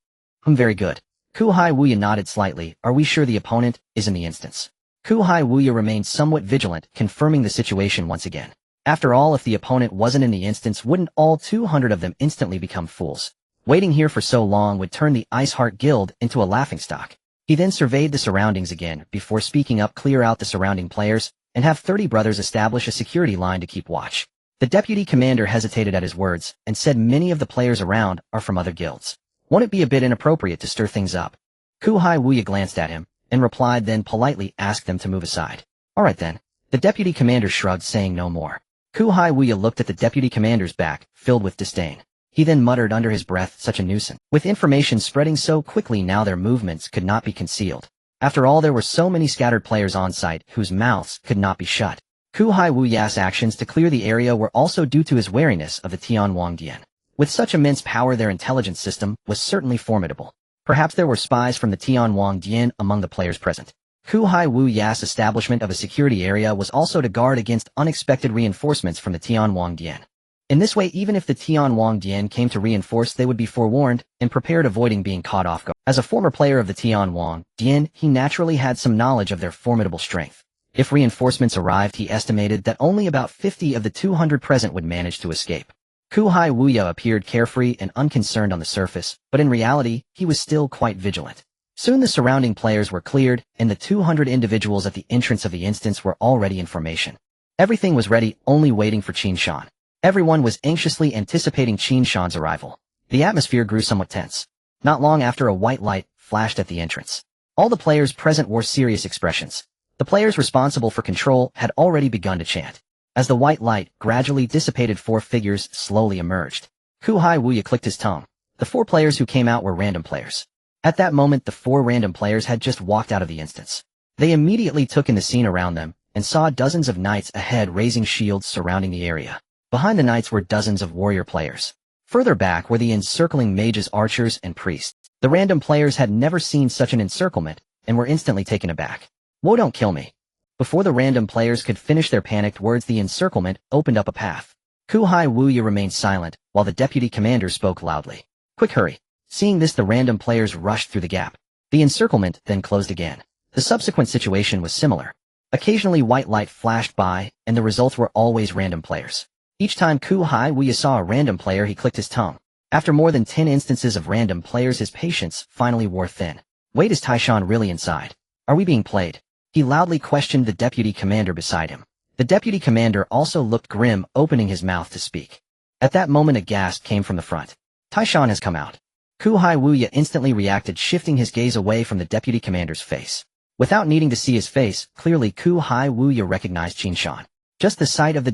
Very good. Kuhai Wuya nodded slightly. Are we sure the opponent is in the instance? Kuhai Wuya remained somewhat vigilant, confirming the situation once again. After all, if the opponent wasn't in the instance, wouldn't all 200 of them instantly become fools? Waiting here for so long would turn the Ice Heart Guild into a laughingstock. He then surveyed the surroundings again before speaking up. Clear out the surrounding players, and have 30 brothers establish a security line to keep watch. The deputy commander hesitated at his words, and said many of the players around are from other guilds. Won't it be a bit inappropriate to stir things up? Kuhai Wuya glanced at him, and replied, then politely asked them to move aside. Alright then. The deputy commander shrugged, saying no more. Kuhai Wuya looked at the deputy commander's back, filled with disdain. He then muttered under his breath, such a nuisance. With information spreading so quickly now, their movements could not be concealed. After all, there were so many scattered players on site whose mouths could not be shut. Kuhai Wuya's actions to clear the area were also due to his wariness of the Tianwangdian. With such immense power, their intelligence system was certainly formidable. Perhaps there were spies from the Tianwangdian among the players present. Kuhai Wuya's establishment of a security area was also to guard against unexpected reinforcements from the Tianwangdian. In this way, even if the Tianwangdian came to reinforce, they would be forewarned and prepared, avoiding being caught off guard. As a former player of the Tianwangdian, he naturally had some knowledge of their formidable strength. If reinforcements arrived, he estimated that only about 50 of the 200 present would manage to escape. Kuhai Wuya appeared carefree and unconcerned on the surface, but in reality, he was still quite vigilant. Soon the surrounding players were cleared, and the 200 individuals at the entrance of the instance were already in formation. Everything was ready, only waiting for Qin Shan. Everyone was anxiously anticipating Qin Shan's arrival. The atmosphere grew somewhat tense. Not long after, a white light flashed at the entrance. All the players present wore serious expressions. The players responsible for control had already begun to chant. As the white light gradually dissipated, 4 figures slowly emerged. Kuhai Wuya clicked his tongue. The 4 players who came out were random players. At that moment, the 4 random players had just walked out of the instance. They immediately took in the scene around them, and saw dozens of knights ahead raising shields surrounding the area. Behind the knights were dozens of warrior players. Further back were the encircling mages, archers, and priests. The random players had never seen such an encirclement, and were instantly taken aback. Whoa, don't kill me. Before the random players could finish their panicked words, the encirclement opened up a path. Kuhai Wuya remained silent, while the deputy commander spoke loudly. Quick, hurry. Seeing this, the random players rushed through the gap. The encirclement then closed again. The subsequent situation was similar. Occasionally white light flashed by, and the results were always random players. Each time Kuhai Wuya saw a random player, he clicked his tongue. After more than 10 instances of random players, his patience finally wore thin. Wait, is Taishan really inside? Are we being played? He loudly questioned the deputy commander beside him. The deputy commander also looked grim, opening his mouth to speak. At that moment, a gasp came from the front. Taishan has come out. Kuhai Wuya instantly reacted, shifting his gaze away from the deputy commander's face. Without needing to see his face, clearly Kuhai Wuya recognized Qin Shan. Just the sight of the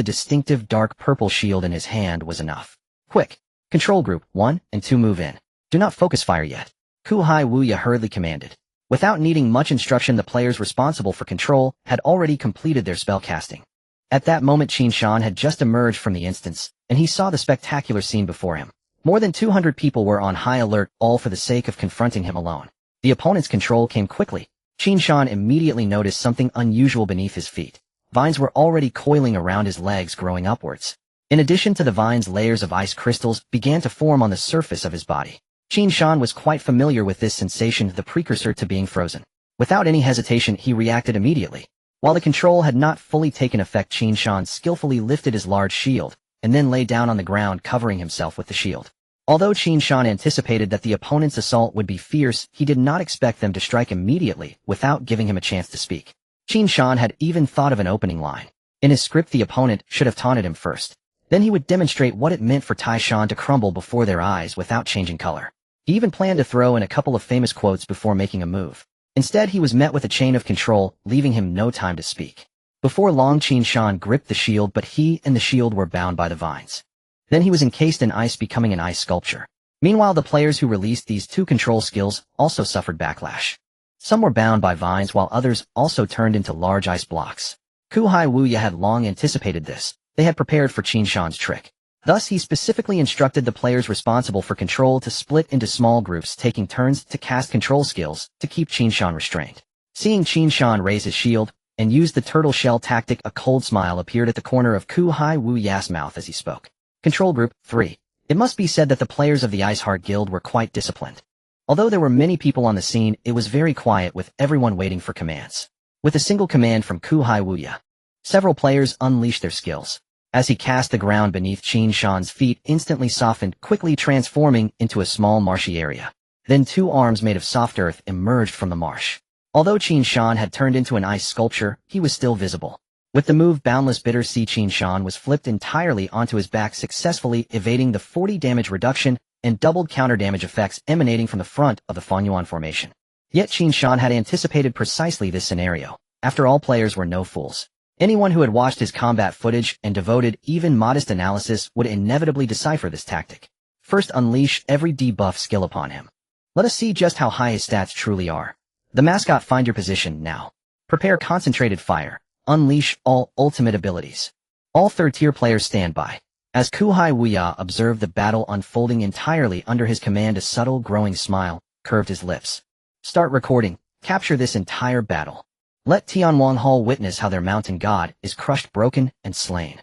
distinctive dark purple shield in his hand was enough. Quick! Control Group 1 and 2 move in. Do not focus fire yet. Kuhai Wuya hurriedly commanded. Without needing much instruction, the players responsible for control had already completed their spell casting. At that moment, Qin Shan had just emerged from the instance, and he saw the spectacular scene before him. More than 200 people were on high alert, all for the sake of confronting him alone. The opponent's control came quickly. Qin Shan immediately noticed something unusual beneath his feet. Vines were already coiling around his legs, growing upwards. In addition to the vines, layers of ice crystals began to form on the surface of his body. Qin Shan was quite familiar with this sensation, the precursor to being frozen. Without any hesitation, he reacted immediately. While the control had not fully taken effect, Qin Shan skillfully lifted his large shield, and then lay down on the ground, covering himself with the shield. Although Qin Shan anticipated that the opponent's assault would be fierce, he did not expect them to strike immediately without giving him a chance to speak. Qin Shan had even thought of an opening line. In his script, the opponent should have taunted him first. Then he would demonstrate what it meant for Qin Shan to crumble before their eyes without changing color. He even planned to throw in a couple of famous quotes before making a move. Instead, he was met with a chain of control, leaving him no time to speak. Before long, Qin Shan gripped the shield, but he and the shield were bound by the vines. Then he was encased in ice, becoming an ice sculpture. Meanwhile, the players who released these two control skills also suffered backlash. Some were bound by vines, while others also turned into large ice blocks. Kuhai Wuya had long anticipated this. They had prepared for Qin Shan's trick. Thus, he specifically instructed the players responsible for control to split into small groups, taking turns to cast control skills to keep Qin Shan restrained. Seeing Qin Shan raise his shield and use the turtle shell tactic, a cold smile appeared at the corner of Kuhai Wuya's mouth as he spoke. Control Group 3. It must be said that the players of the Ice Heart Guild were quite disciplined. Although there were many people on the scene, it was very quiet, with everyone waiting for commands. With a single command from Kuhai Wuya, several players unleashed their skills. As he cast, the ground beneath Qin Shan's feet instantly softened, quickly transforming into a small marshy area. Then two arms made of soft earth emerged from the marsh. Although Qin Shan had turned into an ice sculpture, he was still visible. With the move Boundless Bitter Sea, Qin Shan was flipped entirely onto his back, successfully evading the 40 damage reduction and doubled counter damage effects emanating from the front of the Fanyuan formation. Yet Qin Shan had anticipated precisely this scenario. After all, players were no fools. Anyone who had watched his combat footage and devoted even modest analysis would inevitably decipher this tactic. First, unleash every debuff skill upon him. Let us see just how high his stats truly are. The mascot, find your position now. Prepare concentrated fire. Unleash all ultimate abilities. All third-tier players stand by. As Kuhai Wuya observed the battle unfolding entirely under his command, a subtle growing smile curved his lips. Start recording. Capture this entire battle. Let Tianwang Hall witness how their mountain god is crushed, broken, and slain.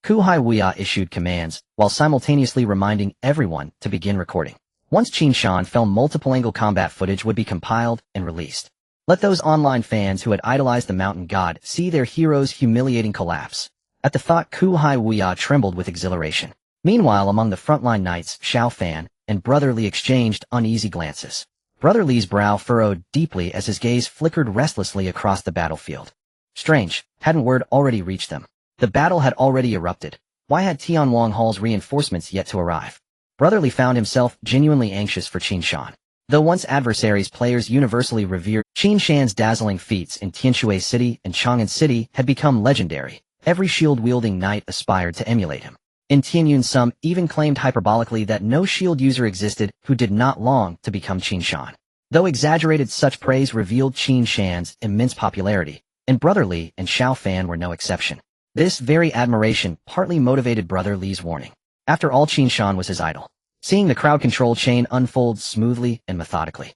Kuhai Wuya issued commands, while simultaneously reminding everyone to begin recording. Once Qin Shan fell, multiple angle combat footage would be compiled and released. Let those online fans who had idolized the mountain god see their hero's humiliating collapse. At the thought, Kuhai Wuya trembled with exhilaration. Meanwhile, among the frontline knights, Xiao Fan and Brother Li exchanged uneasy glances. Brother Li's brow furrowed deeply as his gaze flickered restlessly across the battlefield. Strange, hadn't word already reached them? The battle had already erupted. Why had Tianwang Hall's reinforcements yet to arrive? Brother Li found himself genuinely anxious for Qin Shan. Though once adversaries, players universally revered Qin Shan's dazzling feats in Tianshui City and Chang'an City had become legendary. Every shield-wielding knight aspired to emulate him. In Tianyun, some even claimed hyperbolically that no shield user existed who did not long to become Qin Shan. Though exaggerated, such praise revealed Qin Shan's immense popularity, and Brother Li and Xiao Fan were no exception. This very admiration partly motivated Brother Li's warning. After all, Qin Shan was his idol. Seeing the crowd control chain unfold smoothly and methodically,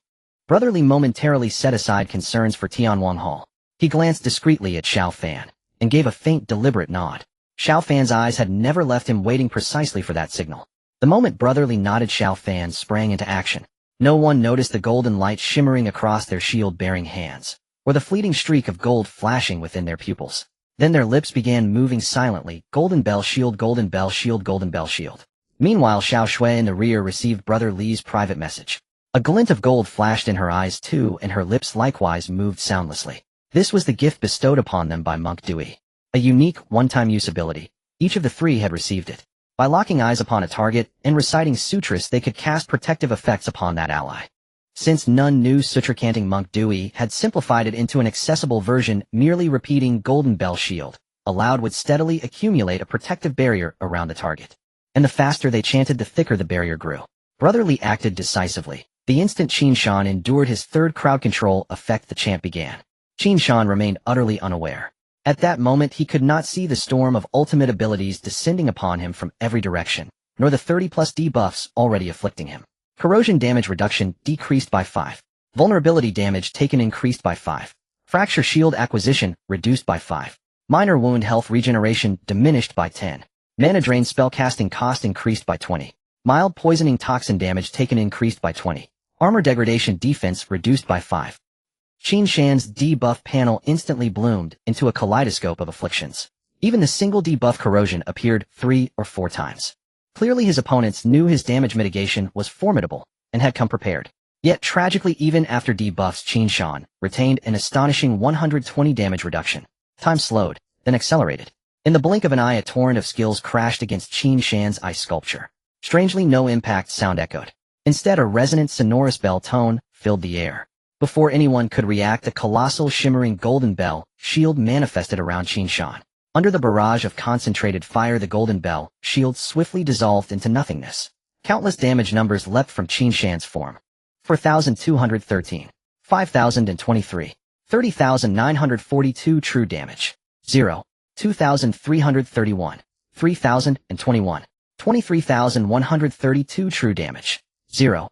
Brother Li momentarily set aside concerns for Tianwang Hall. He glanced discreetly at Xiao Fan and gave a faint, deliberate nod. Xiao Fan's eyes had never left him, waiting precisely for that signal. The moment Brother Li nodded, Xiao Fan sprang into action. No one noticed the golden light shimmering across their shield-bearing hands, or the fleeting streak of gold flashing within their pupils. Then their lips began moving silently. Golden bell shield, golden bell shield, golden bell shield. Meanwhile, Xiao Shui in the rear received Brother Li's private message. A glint of gold flashed in her eyes too, and her lips likewise moved soundlessly. This was the gift bestowed upon them by Monk Dewey. A unique, one-time use ability. Each of the three had received it. By locking eyes upon a target and reciting sutras, they could cast protective effects upon that ally. Since none knew sutra chanting, Monk Dewey had simplified it into an accessible version, merely repeating Golden Bell Shield. Aloud would steadily accumulate a protective barrier around the target. And the faster they chanted, the thicker the barrier grew. Brother Li acted decisively. The instant Qin Shan endured his third crowd control effect, the chant began. Qin Shan remained utterly unaware. At that moment, he could not see the storm of ultimate abilities descending upon him from every direction, nor the 30-plus debuffs already afflicting him. Corrosion damage reduction decreased by 5. Vulnerability damage taken increased by 5. Fracture shield acquisition reduced by 5. Minor wound health regeneration diminished by 10. Mana drain spellcasting cost increased by 20. Mild poisoning toxin damage taken increased by 20. Armor degradation defense reduced by 5. Qin Shan's debuff panel instantly bloomed into a kaleidoscope of afflictions. Even the single debuff corrosion appeared 3 or 4 times. Clearly his opponents knew his damage mitigation was formidable and had come prepared. Yet tragically, even after debuffs, Qin Shan retained an astonishing 120 damage reduction. Time slowed, then accelerated. In the blink of an eye, a torrent of skills crashed against Qin Shan's ice sculpture. Strangely, no impact sound echoed. Instead, a resonant, sonorous bell tone filled the air. Before anyone could react, a colossal, shimmering golden bell shield manifested around Qin Shan. Under the barrage of concentrated fire, the golden bell shield swiftly dissolved into nothingness. Countless damage numbers leapt from Qin Shan's form. 4,213. 5,023. 30,942 true damage. 0. 2,331. 3,021. 23,132 true damage. 0.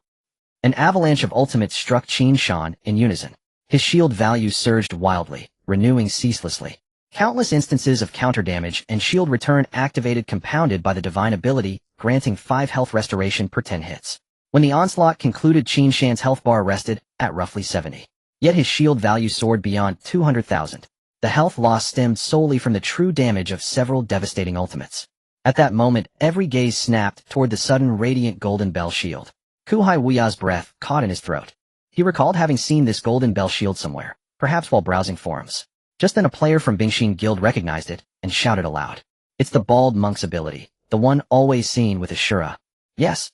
An avalanche of ultimates struck Qin Shan in unison. His shield value surged wildly, renewing ceaselessly. Countless instances of counterdamage and shield return activated, compounded by the divine ability, granting 5 health restoration per 10 hits. When the onslaught concluded, Qin Shan's health bar rested at roughly 70. Yet his shield value soared beyond 200,000. The health loss stemmed solely from the true damage of several devastating ultimates. At that moment, every gaze snapped toward the sudden radiant golden bell shield. Kuhai Wuya's breath caught in his throat. He recalled having seen this golden bell shield somewhere, perhaps while browsing forums. Just then a player from Bingxin Guild recognized it and shouted aloud. It's the bald monk's ability, the one always seen with Ashura. Yes,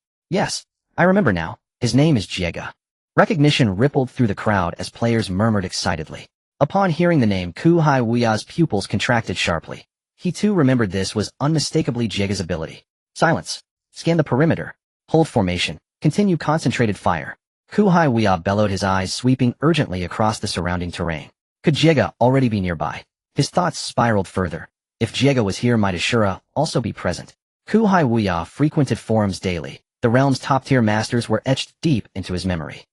I remember now. His name is Jiega. Recognition rippled through the crowd as players murmured excitedly. Upon hearing the name, Kuhai Wuya's pupils contracted sharply. He too remembered this was unmistakably Jiega's ability. Silence. Scan the perimeter. Hold formation. Continue concentrated fire. Kuhai Wuya bellowed, his eyes sweeping urgently across the surrounding terrain. Could Jiega already be nearby? His thoughts spiraled further. If Jiega was here, might Ashura also be present? Kuhai Wuya frequented forums daily. The realm's top-tier masters were etched deep into his memory.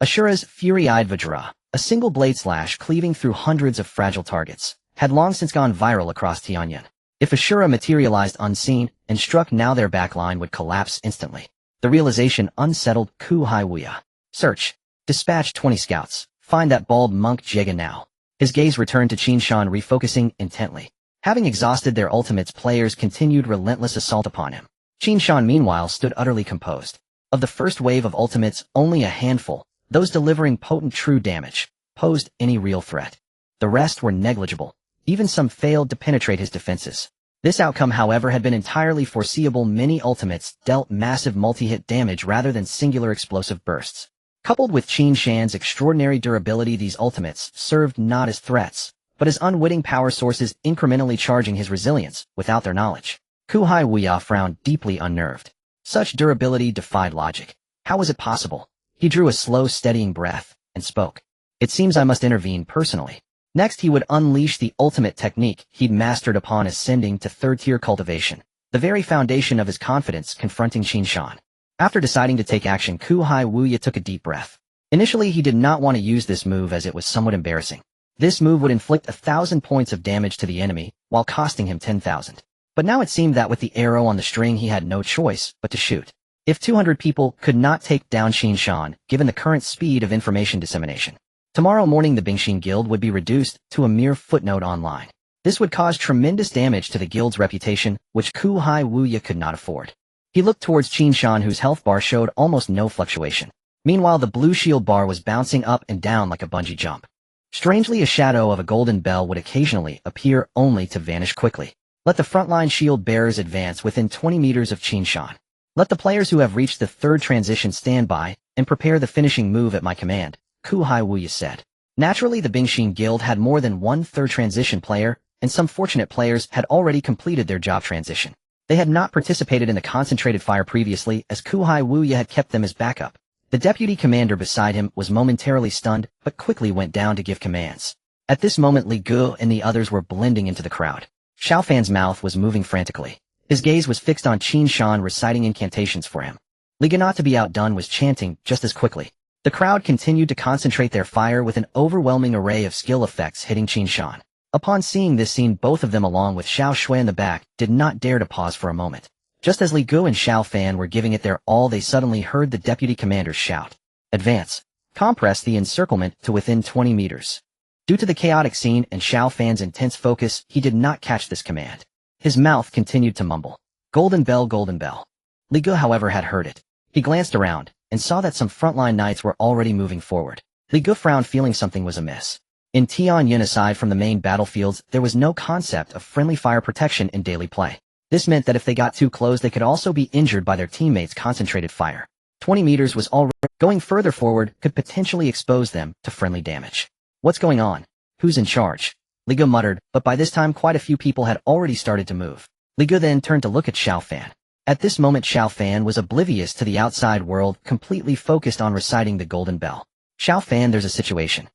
Ashura's fury-eyed Vajra, a single blade slash cleaving through hundreds of fragile targets, had long since gone viral across Tianyan. If Ashura materialized unseen and struck now, their backline would collapse instantly. The realization unsettled Kuhai Wuya. Search. Dispatch 20 scouts. Find that bald monk Jiega now. His gaze returned to Qin Shan, refocusing intently. Having exhausted their ultimates, players continued relentless assault upon him. Qin Shan meanwhile stood utterly composed. Of the first wave of ultimates, only a handful, those delivering potent true damage, posed any real threat. The rest were negligible. Even some failed to penetrate his defenses. This outcome, however, had been entirely foreseeable. Many ultimates dealt massive multi-hit damage rather than singular explosive bursts. Coupled with Qin Shan's extraordinary durability, these ultimates served not as threats, but as unwitting power sources, incrementally charging his resilience without their knowledge. Kuhai Wuya frowned, deeply unnerved. Such durability defied logic. How was it possible? He drew a slow, steadying breath and spoke. It seems I must intervene personally. Next, he would unleash the ultimate technique he'd mastered upon ascending to third-tier cultivation, the very foundation of his confidence confronting Qin Shan. After deciding to take action, Kuhai Wuya took a deep breath. Initially, he did not want to use this move as it was somewhat embarrassing. This move would inflict 1,000 points of damage to the enemy, while costing him 10,000. But now it seemed that with the arrow on the string, he had no choice but to shoot. If 200 people could not take down Qin Shan, given the current speed of information dissemination, tomorrow morning the Bingxin Guild would be reduced to a mere footnote online. This would cause tremendous damage to the guild's reputation, which Kuhai Wuya could not afford. He looked towards Qin Shan, whose health bar showed almost no fluctuation. Meanwhile, the blue shield bar was bouncing up and down like a bungee jump. Strangely, a shadow of a golden bell would occasionally appear, only to vanish quickly. Let the frontline shield bearers advance within 20 meters of Qin Shan. Let the players who have reached the third transition stand by and prepare the finishing move at my command, Kuhai Wuya said. Naturally, the Bingxin Guild had more than one third transition player, and some fortunate players had already completed their job transition. They had not participated in the concentrated fire previously, as Kuhai Wuya had kept them as backup. The deputy commander beside him was momentarily stunned, but quickly went down to give commands. At this moment, Li Gu and the others were blending into the crowd. Xiao Fan's mouth was moving frantically. His gaze was fixed on Qin Shan, reciting incantations for him. Li Gu, not to be outdone, was chanting just as quickly. The crowd continued to concentrate their fire with an overwhelming array of skill effects hitting Qin Shan. Upon seeing this scene, both of them, along with Xiao Shui in the back, did not dare to pause for a moment. Just as Li Gu and Xiao Fan were giving it their all, they suddenly heard the deputy commander shout, "Advance! Compress the encirclement to within 20 meters." Due to the chaotic scene and Xiao Fan's intense focus, he did not catch this command. His mouth continued to mumble, "Golden bell, golden bell." Li Gu, however, had heard it. He glanced around and saw that some frontline knights were already moving forward. Li Gu frowned, feeling something was amiss. In Tianyun, aside from the main battlefields, there was no concept of friendly fire protection in daily play. This meant that if they got too close, they could also be injured by their teammates' concentrated fire. 20 meters was already going further forward could potentially expose them to friendly damage. What's going on? Who's in charge? Li Ge muttered, but by this time quite a few people had already started to move. Li Ge then turned to look at Xiao Fan. At this moment Xiao Fan was oblivious to the outside world, completely focused on reciting the golden bell. Xiao Fan, there's a situation.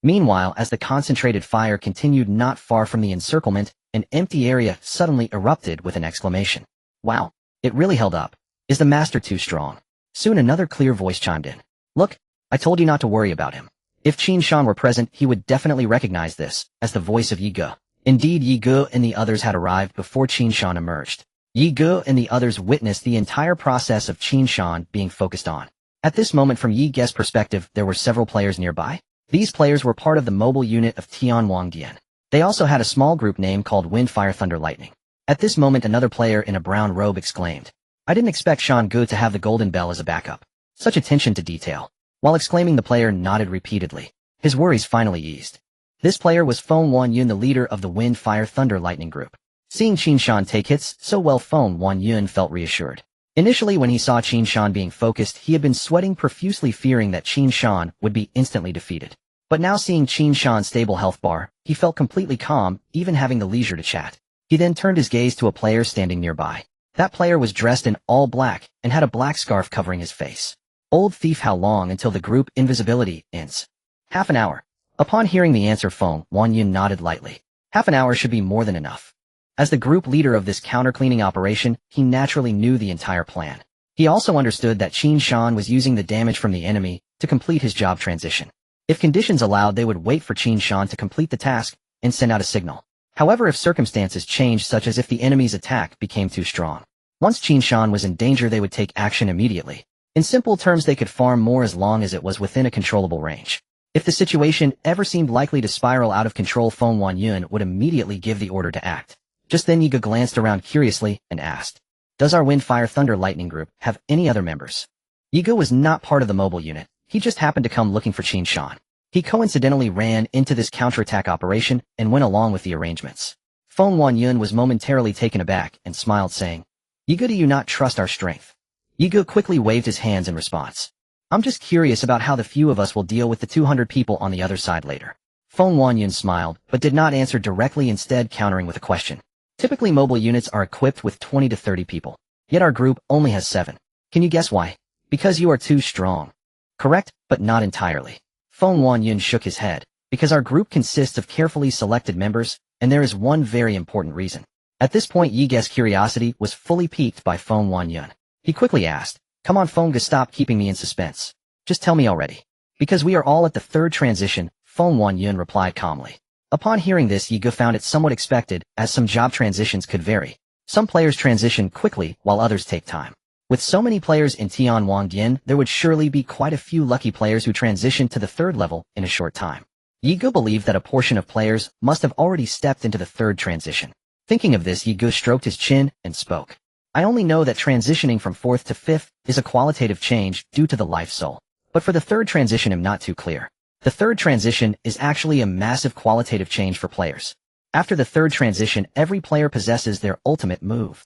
Meanwhile, as the concentrated fire continued not far from the encirclement, an empty area suddenly erupted with an exclamation. Wow, it really held up. Is the master too strong? Soon another clear voice chimed in. Look, I told you not to worry about him. If Qin Shan were present, he would definitely recognize this as the voice of Yi Ge. Indeed, Yi Ge and the others had arrived before Qin Shan emerged. Yi Ge and the others witnessed the entire process of Qin Shan being focused on. At this moment, from Yi Ge's perspective, there were several players nearby. These players were part of the mobile unit of Tian Wangdian. They also had a small group name called Wind Fire Thunder Lightning. At this moment, another player in a brown robe exclaimed, I didn't expect Shan Gu to have the golden bell as a backup. Such attention to detail. While exclaiming, the player nodded repeatedly. His worries finally eased. This player was Feng Wanyun, the leader of the Wind Fire Thunder Lightning group. Seeing Qin Shan take hits so well, Feng Wanyun felt reassured. Initially, when he saw Qin Shan being focused, he had been sweating profusely, fearing that Qin Shan would be instantly defeated. But now, seeing Qin Shan's stable health bar, he felt completely calm, even having the leisure to chat. He then turned his gaze to a player standing nearby. That player was dressed in all black and had a black scarf covering his face. Old thief, how long until the group invisibility ends? Half an hour. Upon hearing the answer, Feng Wanyun nodded lightly. Half an hour should be more than enough. As the group leader of this counter-cleaning operation, he naturally knew the entire plan. He also understood that Qin Shan was using the damage from the enemy to complete his job transition. If conditions allowed, they would wait for Qin Shan to complete the task and send out a signal. However, if circumstances changed, such as if the enemy's attack became too strong, once Qin Shan was in danger, they would take action immediately. In simple terms, they could farm more as long as it was within a controllable range. If the situation ever seemed likely to spiral out of control, Feng Wanyun would immediately give the order to act. Just then Yi Ge glanced around curiously and asked, Does our Wind Fire Thunder Lightning group have any other members? Yi Ge was not part of the mobile unit. He just happened to come looking for Qin Shan. He coincidentally ran into this counterattack operation and went along with the arrangements. Feng Wanyun was momentarily taken aback and smiled, saying, Yi Ge, do you not trust our strength? Yi Ge quickly waved his hands in response. I'm just curious about how the few of us will deal with the 200 people on the other side later. Feng Wanyun smiled, but did not answer directly, instead countering with a question. Typically mobile units are equipped with 20 to 30 people. Yet our group only has 7. Can you guess why? Because you are too strong. Correct, but not entirely. Feng Wanyun shook his head. Because our group consists of carefully selected members, and there is one very important reason. At this point, Yi Ge's curiosity was fully piqued by Feng Wanyun. He quickly asked, Come on, Feng Ge, stop keeping me in suspense. Just tell me already. Because we are all at the 3rd transition, Feng Wanyun replied calmly. Upon hearing this, Yi Ge found it somewhat expected, as some job transitions could vary. Some players transition quickly, while others take time. With so many players in Tian Wangdian, there would surely be quite a few lucky players who transitioned to the 3rd level in a short time. Yi Ge believed that a portion of players must have already stepped into the 3rd transition. Thinking of this, Yi Ge stroked his chin and spoke. I only know that transitioning from 4th to 5th is a qualitative change due to the life soul. But for the 3rd transition, I'm not too clear. The 3rd transition is actually a massive qualitative change for players. After the 3rd transition, every player possesses their ultimate move.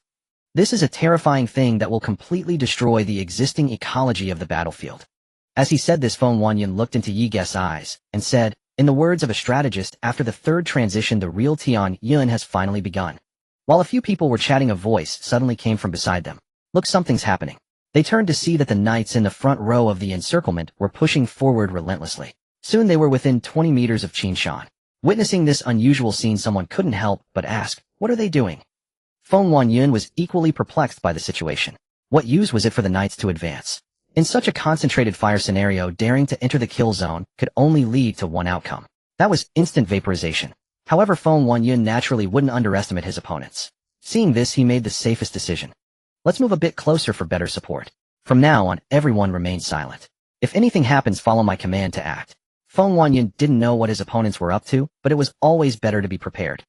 This is a terrifying thing that will completely destroy the existing ecology of the battlefield. As he said this, Feng Wanyun looked into Yi Ge's eyes and said, in the words of a strategist, after the 3rd transition, the real Tian Yun has finally begun. While a few people were chatting, a voice suddenly came from beside them. Look, something's happening. They turned to see that the knights in the front row of the encirclement were pushing forward relentlessly. Soon they were within 20 meters of Qin Shan. Witnessing this unusual scene, someone couldn't help but ask, what are they doing? Feng Wanyun was equally perplexed by the situation. What use was it for the knights to advance? In such a concentrated fire scenario, daring to enter the kill zone could only lead to one outcome. That was instant vaporization. However, Feng Wanyun naturally wouldn't underestimate his opponents. Seeing this, he made the safest decision. Let's move a bit closer for better support. From now on, everyone remain silent. If anything happens, follow my command to act. Feng Wanyun didn't know what his opponents were up to, but it was always better to be prepared.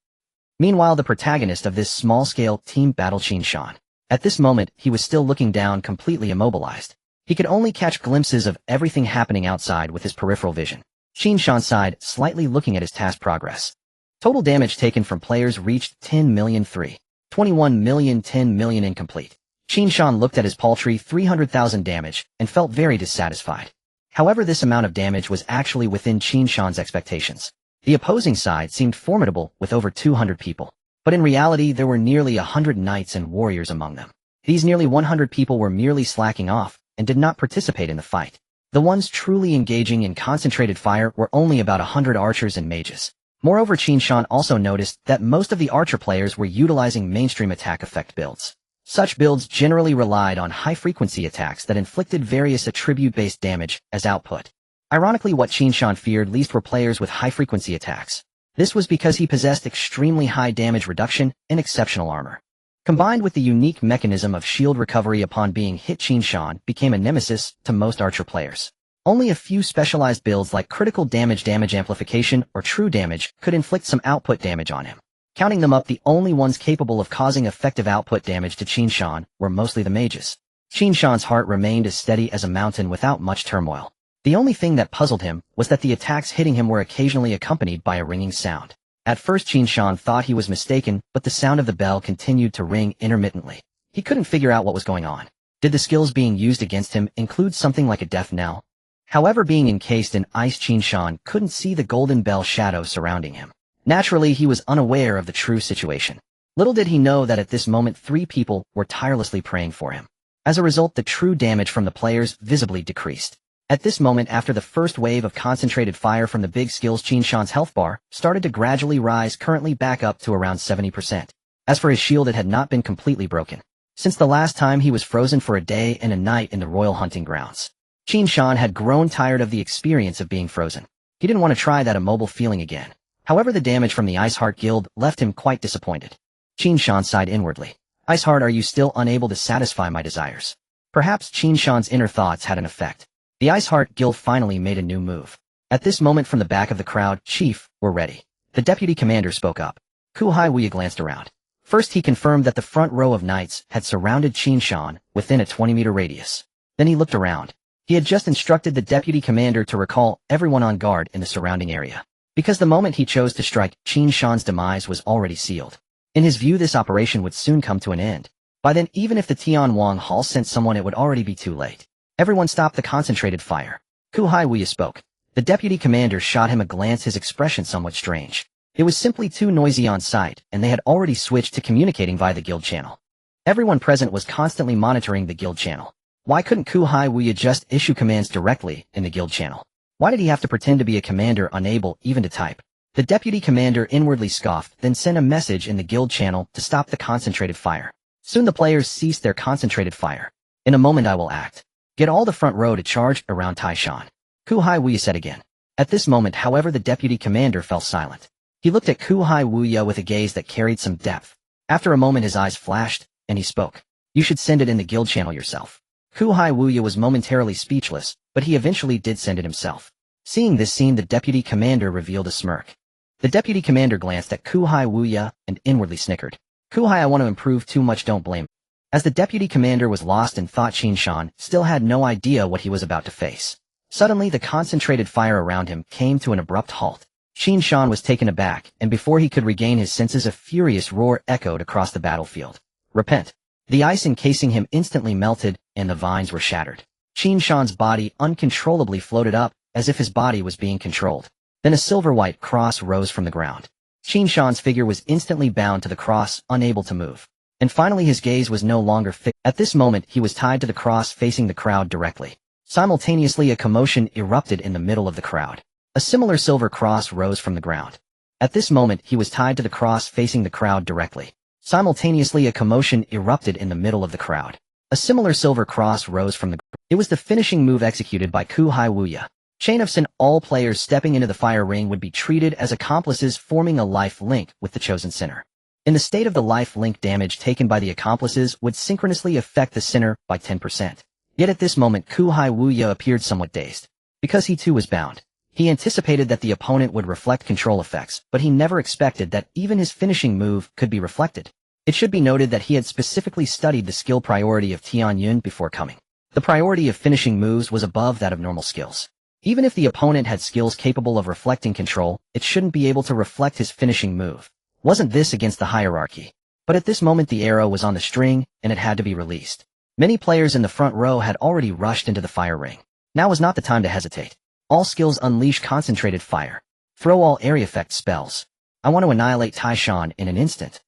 Meanwhile, the protagonist of this small-scale team battle, Qin Shan. At this moment, he was still looking down, completely immobilized. He could only catch glimpses of everything happening outside with his peripheral vision. Qin Shan sighed, slightly looking at his task progress. Total damage taken from players reached 10,000,003. 21,000,000 10,000,000 incomplete. Qin Shan looked at his paltry 300,000 damage and felt very dissatisfied. However, this amount of damage was actually within Qin Shan's expectations. The opposing side seemed formidable with over 200 people. But in reality, there were nearly 100 knights and warriors among them. These nearly 100 people were merely slacking off and did not participate in the fight. The ones truly engaging in concentrated fire were only about 100 archers and mages. Moreover, Qin Shan also noticed that most of the archer players were utilizing mainstream attack effect builds. Such builds generally relied on high-frequency attacks that inflicted various attribute-based damage as output. Ironically, what Qin Shan feared least were players with high-frequency attacks. This was because he possessed extremely high damage reduction and exceptional armor. Combined with the unique mechanism of shield recovery upon being hit, Qin Shan became a nemesis to most archer players. Only a few specialized builds like critical damage amplification or true damage could inflict some output damage on him. Counting them up, the only ones capable of causing effective output damage to Qin Shan were mostly the mages. Qin Shan's heart remained as steady as a mountain without much turmoil. The only thing that puzzled him was that the attacks hitting him were occasionally accompanied by a ringing sound. At first, Qin Shan thought he was mistaken, but the sound of the bell continued to ring intermittently. He couldn't figure out what was going on. Did the skills being used against him include something like a death knell? However, being encased in ice, Qin Shan couldn't see the golden bell shadow surrounding him. Naturally, he was unaware of the true situation. Little did he know that at this moment 3 people were tirelessly praying for him. As a result, the true damage from the players visibly decreased. At this moment, after the first wave of concentrated fire from the big skills, Qin Shan's health bar started to gradually rise, currently back up to around 70%. As for his shield, it had not been completely broken, since the last time he was frozen for a day and a night in the royal hunting grounds. Qin Shan had grown tired of the experience of being frozen. He didn't want to try that immobile feeling again. However, the damage from the Iceheart Guild left him quite disappointed. Qin Shan sighed inwardly. Iceheart, are you still unable to satisfy my desires? Perhaps Qin Shan's inner thoughts had an effect. The Iceheart Guild finally made a new move. At this moment, from the back of the crowd, Chief, we're ready. The deputy commander spoke up. Kuhai Wuya glanced around. First, he confirmed that the front row of knights had surrounded Qin Shan within a 20-meter radius. Then he looked around. He had just instructed the deputy commander to recall everyone on guard in the surrounding area, because the moment he chose to strike, Qin Shan's demise was already sealed. In his view, this operation would soon come to an end. By then, even if the Tianwang Hall sent someone, it would already be too late. Everyone stopped the concentrated fire. Kuhai Wuya spoke. The deputy commander shot him a glance, his expression somewhat strange. It was simply too noisy on site, and they had already switched to communicating via the guild channel. Everyone present was constantly monitoring the guild channel. Why couldn't Kuhai Wuya just issue commands directly in the guild channel? Why did he have to pretend to be a commander unable even to type? The deputy commander inwardly scoffed, then sent a message in the guild channel to stop the concentrated fire. Soon the players ceased their concentrated fire. In a moment I will act. Get all the front row to charge around Taishan. Kuhai Wuya said again. At this moment, however, the deputy commander fell silent. He looked at Kuhai Wuya with a gaze that carried some depth. After a moment his eyes flashed, and he spoke. You should send it in the guild channel yourself. Kuhai Wuya was momentarily speechless, but he eventually did send it himself. Seeing this scene, the deputy commander revealed a smirk. The deputy commander glanced at Kuhai Wuya and inwardly snickered. Kuhai, I want to improve too much, don't blame me. As the deputy commander was lost in thought, Qin Shan still had no idea what he was about to face. Suddenly, the concentrated fire around him came to an abrupt halt. Qin Shan was taken aback, and before he could regain his senses, a furious roar echoed across the battlefield. Repent. The ice encasing him instantly melted, and the vines were shattered. Qin Shan's body uncontrollably floated up, as if his body was being controlled. Then a silver-white cross rose from the ground. Qin Shan's figure was instantly bound to the cross, unable to move. And finally his gaze was no longer fixed. At this moment he was tied to the cross, facing the crowd directly. Simultaneously a commotion erupted in the middle of the crowd. A similar silver cross rose from the ground. At this moment he was tied to the cross, facing the crowd directly. Simultaneously a commotion erupted in the middle of the crowd. A similar silver cross rose from the ground. It was the finishing move executed by Kuhai Wuya. Chain of Sin. All players stepping into the fire ring would be treated as accomplices, forming a life link with the chosen sinner. In the state of the life link, damage taken by the accomplices would synchronously affect the sinner by 10%. Yet at this moment Kuhai Wuya appeared somewhat dazed. Because he too was bound. He anticipated that the opponent would reflect control effects, but he never expected that even his finishing move could be reflected. It should be noted that he had specifically studied the skill priority of Tianyun before coming. The priority of finishing moves was above that of normal skills. Even if the opponent had skills capable of reflecting control, it shouldn't be able to reflect his finishing move. Wasn't this against the hierarchy? But at this moment the arrow was on the string, and it had to be released. Many players in the front row had already rushed into the fire ring. Now was not the time to hesitate. All skills unleash concentrated fire. Throw all area effect spells. I want to annihilate Qin Shan in an instant.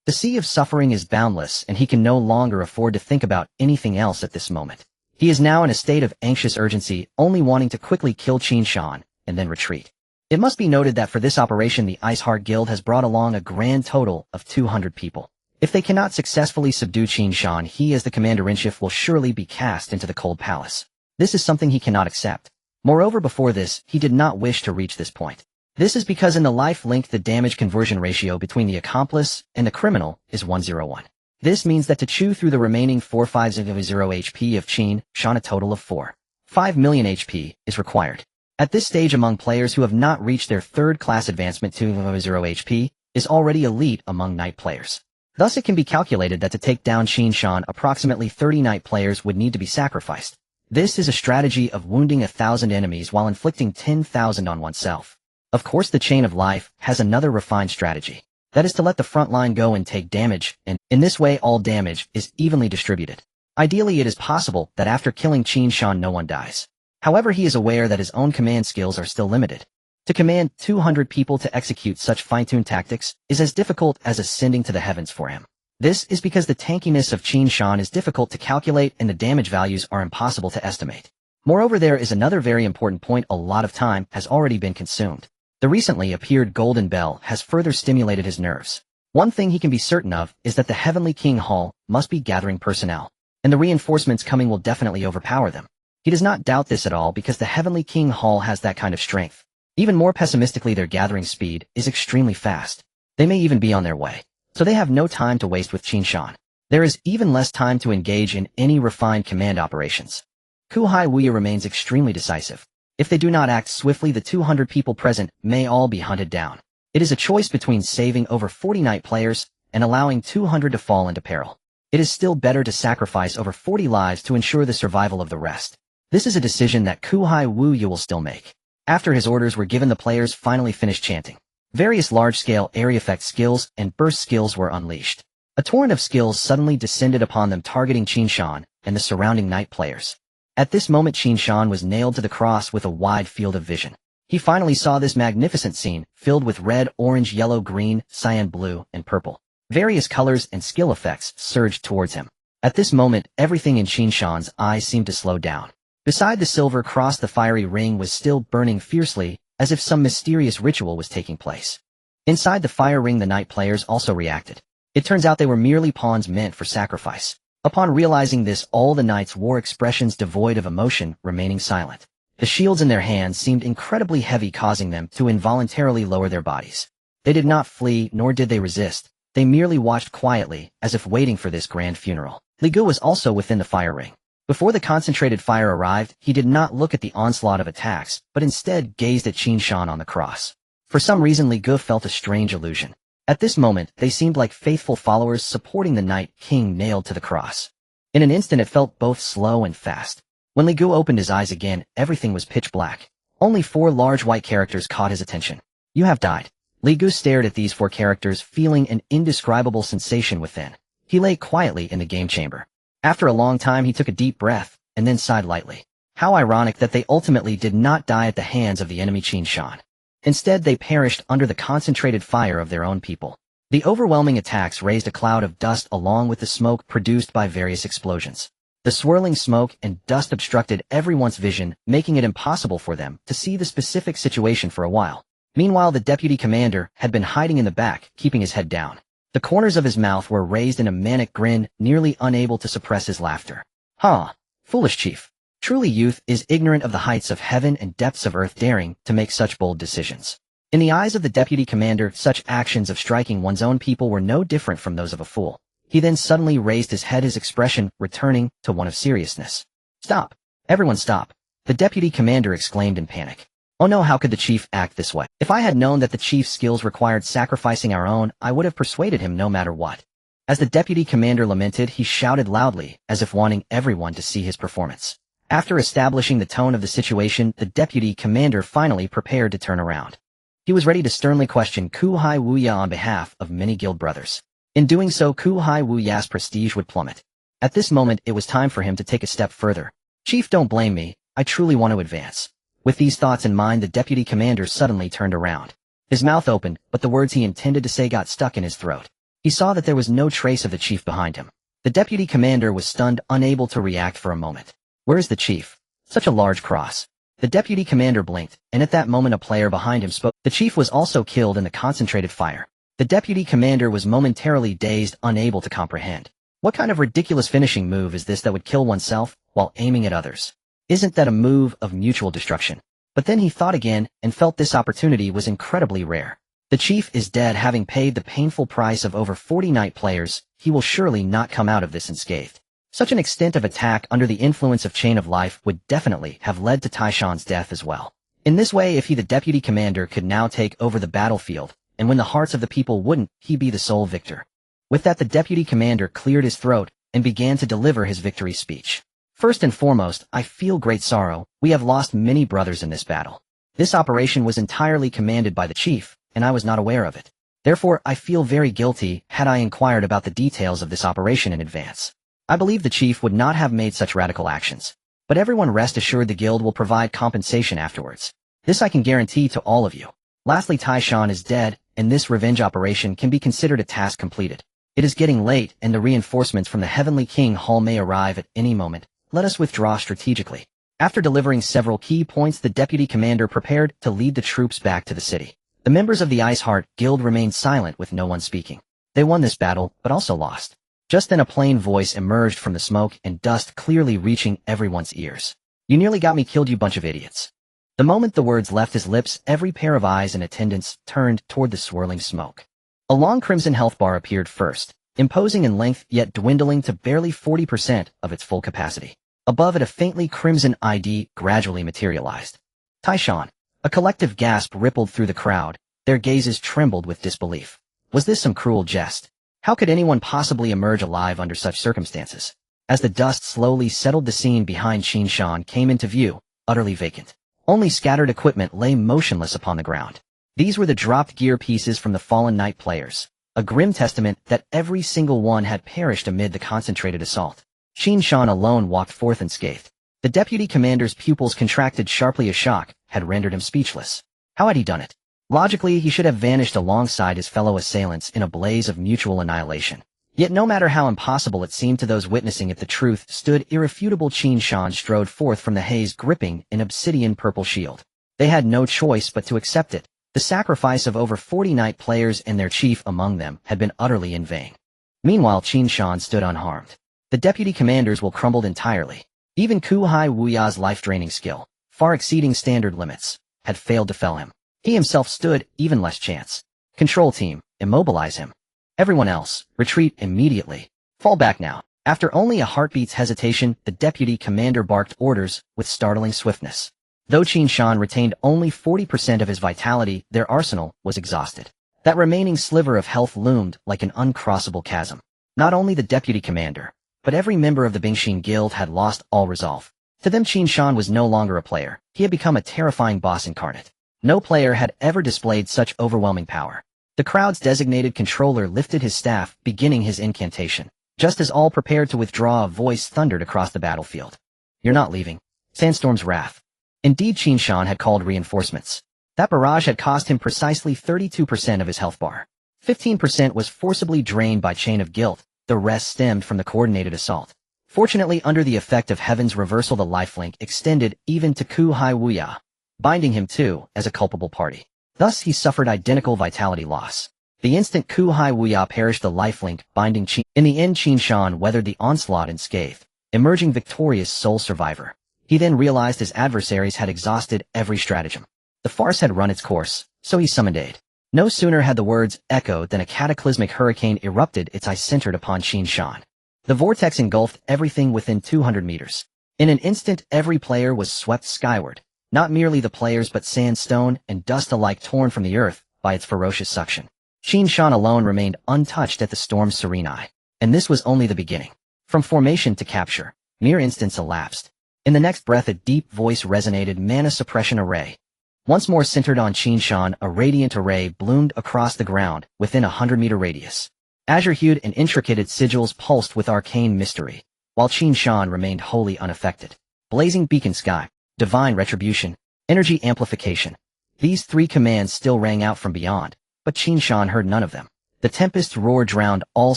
The sea of suffering is boundless, and he can no longer afford to think about anything else at this moment. He is now in a state of anxious urgency, only wanting to quickly kill Qin Shan, and then retreat. It must be noted that for this operation the Iceheart Guild has brought along a grand total of 200 people. If they cannot successfully subdue Qin Shan, he as the commander-in-chief will surely be cast into the Cold Palace. This is something he cannot accept. Moreover, before this, he did not wish to reach this point. This is because in the life link the damage conversion ratio between the accomplice and the criminal is 1:1. This means that to chew through the remaining 450 HP of Qin Shan, a total of 4.5 million HP is required. At this stage, among players who have not reached their third-class advancement to 0 HP is already elite among knight players. Thus it can be calculated that to take down Qin Shan, approximately 30 knight players would need to be sacrificed. This is a strategy of wounding 1,000 enemies while inflicting 10,000 on oneself. Of course, the Chain of Life has another refined strategy. That is to let the front line go and take damage, and in this way all damage is evenly distributed. Ideally, it is possible that after killing Qin Shan no one dies. However, he is aware that his own command skills are still limited. To command 200 people to execute such fine-tuned tactics is as difficult as ascending to the heavens for him. This is because the tankiness of Qin Shan is difficult to calculate and the damage values are impossible to estimate. Moreover, there is another very important point: a lot of time has already been consumed. The recently appeared Golden Bell has further stimulated his nerves. One thing he can be certain of is that the Heavenly King Hall must be gathering personnel, and the reinforcements coming will definitely overpower them. He does not doubt this at all because the Heavenly King Hall has that kind of strength. Even more pessimistically, their gathering speed is extremely fast. They may even be on their way, so they have no time to waste with Qin Shan. There is even less time to engage in any refined command operations. Kuhai Wuya remains extremely decisive. If they do not act swiftly, the 200 people present may all be hunted down. It is a choice between saving over 40 knight players and allowing 200 to fall into peril. It is still better to sacrifice over 40 lives to ensure the survival of the rest. This is a decision that Kuhai Wuya will still make. After his orders were given, the players finally finished chanting. Various large-scale area effect skills and burst skills were unleashed. A torrent of skills suddenly descended upon them, targeting Qin Shan and the surrounding knight players. At this moment, Qin Shan was nailed to the cross with a wide field of vision. He finally saw this magnificent scene, filled with red, orange, yellow, green, cyan, blue, and purple. Various colors and skill effects surged towards him. At this moment, everything in Qin Shan's eyes seemed to slow down. Beside the silver cross, the fiery ring was still burning fiercely, as if some mysterious ritual was taking place. Inside the fire ring, the knight players also reacted. It turns out they were merely pawns meant for sacrifice. Upon realizing this, all the knights wore expressions devoid of emotion, remaining silent. The shields in their hands seemed incredibly heavy, causing them to involuntarily lower their bodies. They did not flee, nor did they resist. They merely watched quietly, as if waiting for this grand funeral. Li Gu was also within the fire ring. Before the concentrated fire arrived, he did not look at the onslaught of attacks, but instead gazed at Qin Shan on the cross. For some reason, Li Gu felt a strange illusion. At this moment, they seemed like faithful followers supporting the Night King nailed to the cross. In an instant, it felt both slow and fast. When Li Gu opened his eyes again, everything was pitch black. Only 4 large white characters caught his attention. "You have died." Li Gu stared at these 4 characters, feeling an indescribable sensation within. He lay quietly in the game chamber. After a long time, he took a deep breath, and then sighed lightly. How ironic that they ultimately did not die at the hands of the enemy Qin Shan. Instead, they perished under the concentrated fire of their own people. The overwhelming attacks raised a cloud of dust along with the smoke produced by various explosions. The swirling smoke and dust obstructed everyone's vision, making it impossible for them to see the specific situation for a while. Meanwhile, the deputy commander had been hiding in the back, keeping his head down. The corners of his mouth were raised in a manic grin, nearly unable to suppress his laughter. "Huh, foolish chief. Truly, youth is ignorant of the heights of heaven and depths of earth, daring to make such bold decisions." In the eyes of the deputy commander, such actions of striking one's own people were no different from those of a fool. He then suddenly raised his head, his expression returning to one of seriousness. "Stop! Everyone stop!" the deputy commander exclaimed in panic. "Oh no, how could the chief act this way? If I had known that the chief's skills required sacrificing our own, I would have persuaded him no matter what." As the deputy commander lamented, he shouted loudly, as if wanting everyone to see his performance. After establishing the tone of the situation, the deputy commander finally prepared to turn around. He was ready to sternly question Ku Hai Wuya on behalf of many guild brothers. In doing so, Ku Hai Wuya's prestige would plummet. At this moment, it was time for him to take a step further. Chief, don't blame me. I truly want to advance. With these thoughts in mind, the deputy commander suddenly turned around. His mouth opened, but the words he intended to say got stuck in his throat. He saw that there was no trace of the chief behind him. The deputy commander was stunned, unable to react for a moment. Where is the chief? Such a large cross. The deputy commander blinked, and at that moment a player behind him spoke. The chief was also killed in the concentrated fire. The deputy commander was momentarily dazed, unable to comprehend. What kind of ridiculous finishing move is this that would kill oneself while aiming at others? Isn't that a move of mutual destruction? But then he thought again and felt this opportunity was incredibly rare. The chief is dead, having paid the painful price of over 40 knight players. He will surely not come out of this unscathed. Such an extent of attack under the influence of Chain of Life would definitely have led to Qin Shan's death as well. In this way, if he, the deputy commander, could now take over the battlefield and win the hearts of the people, wouldn't he be the sole victor? With that, the deputy commander cleared his throat and began to deliver his victory speech. First and foremost, I feel great sorrow. We have lost many brothers in this battle. This operation was entirely commanded by the chief, and I was not aware of it. Therefore, I feel very guilty. Had I inquired about the details of this operation in advance, I believe the chief would not have made such radical actions. But everyone rest assured, the guild will provide compensation afterwards. This I can guarantee to all of you. Lastly, Qin Shan is dead, and this revenge operation can be considered a task completed. It is getting late, and the reinforcements from the Heavenly King Hall may arrive at any moment. Let us withdraw strategically. After delivering several key points, the deputy commander prepared to lead the troops back to the city. The members of the Iceheart Guild remained silent, with no one speaking. They won this battle, but also lost. Just then a plain voice emerged from the smoke and dust, clearly reaching everyone's ears. You nearly got me killed, you bunch of idiots. The moment the words left his lips, every pair of eyes in attendance turned toward the swirling smoke. A long crimson health bar appeared first, imposing in length yet dwindling to barely 40% of its full capacity. Above it, a faintly crimson ID gradually materialized. Qin Shan. A collective gasp rippled through the crowd. Their gazes trembled with disbelief. Was this some cruel jest? How could anyone possibly emerge alive under such circumstances? As the dust slowly settled, the scene behind Qin Shan came into view, utterly vacant. Only scattered equipment lay motionless upon the ground. These were the dropped gear pieces from the fallen knight players, a grim testament that every single one had perished amid the concentrated assault. Qin Shan alone walked forth unscathed. The deputy commander's pupils contracted sharply as shock had rendered him speechless. How had he done it? Logically, he should have vanished alongside his fellow assailants in a blaze of mutual annihilation. Yet no matter how impossible it seemed to those witnessing it, the truth stood irrefutable. Qin Shan strode forth from the haze, gripping an obsidian purple shield. They had no choice but to accept it. The sacrifice of over 40 knight players and their chief among them had been utterly in vain. Meanwhile, Qin Shan stood unharmed. The deputy commanders will crumbled entirely. Even Ku Hai Wuya's life-draining skill, far exceeding standard limits, had failed to fell him. He himself stood even less chance. Control team, immobilize him. Everyone else, retreat immediately. Fall back now. After only a heartbeat's hesitation, the deputy commander barked orders with startling swiftness. Though Qin Shan retained only 40% of his vitality, their arsenal was exhausted. That remaining sliver of health loomed like an uncrossable chasm. Not only the deputy commander, but every member of the Bingxin Guild had lost all resolve. To them, Qin Shan was no longer a player. He had become a terrifying boss incarnate. No player had ever displayed such overwhelming power. The crowd's designated controller lifted his staff, beginning his incantation. Just as all prepared to withdraw, a voice thundered across the battlefield. You're not leaving. Sandstorm's wrath. Indeed, Qin Shan had called reinforcements. That barrage had cost him precisely 32% of his health bar. 15% was forcibly drained by Chain of Guilt. The rest stemmed from the coordinated assault. Fortunately, under the effect of Heaven's reversal, the lifelink extended even to Ku Hai Wuya, binding him too as a culpable party. Thus, he suffered identical vitality loss. The instant Ku Hai Wuya perished, the lifelink binding Qin. In the end, Qin Shan weathered the onslaught unscathed, emerging victorious, sole survivor. He then realized his adversaries had exhausted every stratagem. The farce had run its course, so he summoned aid. No sooner had the words echoed than a cataclysmic hurricane erupted, its eye centered upon Qin Shan. The vortex engulfed everything within 200 meters. In an instant, every player was swept skyward. Not merely the players, but sandstone and dust alike torn from the earth by its ferocious suction. Qin Shan alone remained untouched at the storm's serene eye. And this was only the beginning. From formation to capture, mere instants elapsed. In the next breath a deep voice resonated, mana suppression array. Once more centered on Qin Shan, a radiant array bloomed across the ground within a 100-meter radius. Azure-hued and intricate its sigils pulsed with arcane mystery, while Qin Shan remained wholly unaffected. Blazing beacon sky, divine retribution, energy amplification. These three commands still rang out from beyond, but Qin Shan heard none of them. The tempest's roar drowned all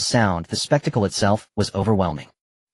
sound. The spectacle itself was overwhelming.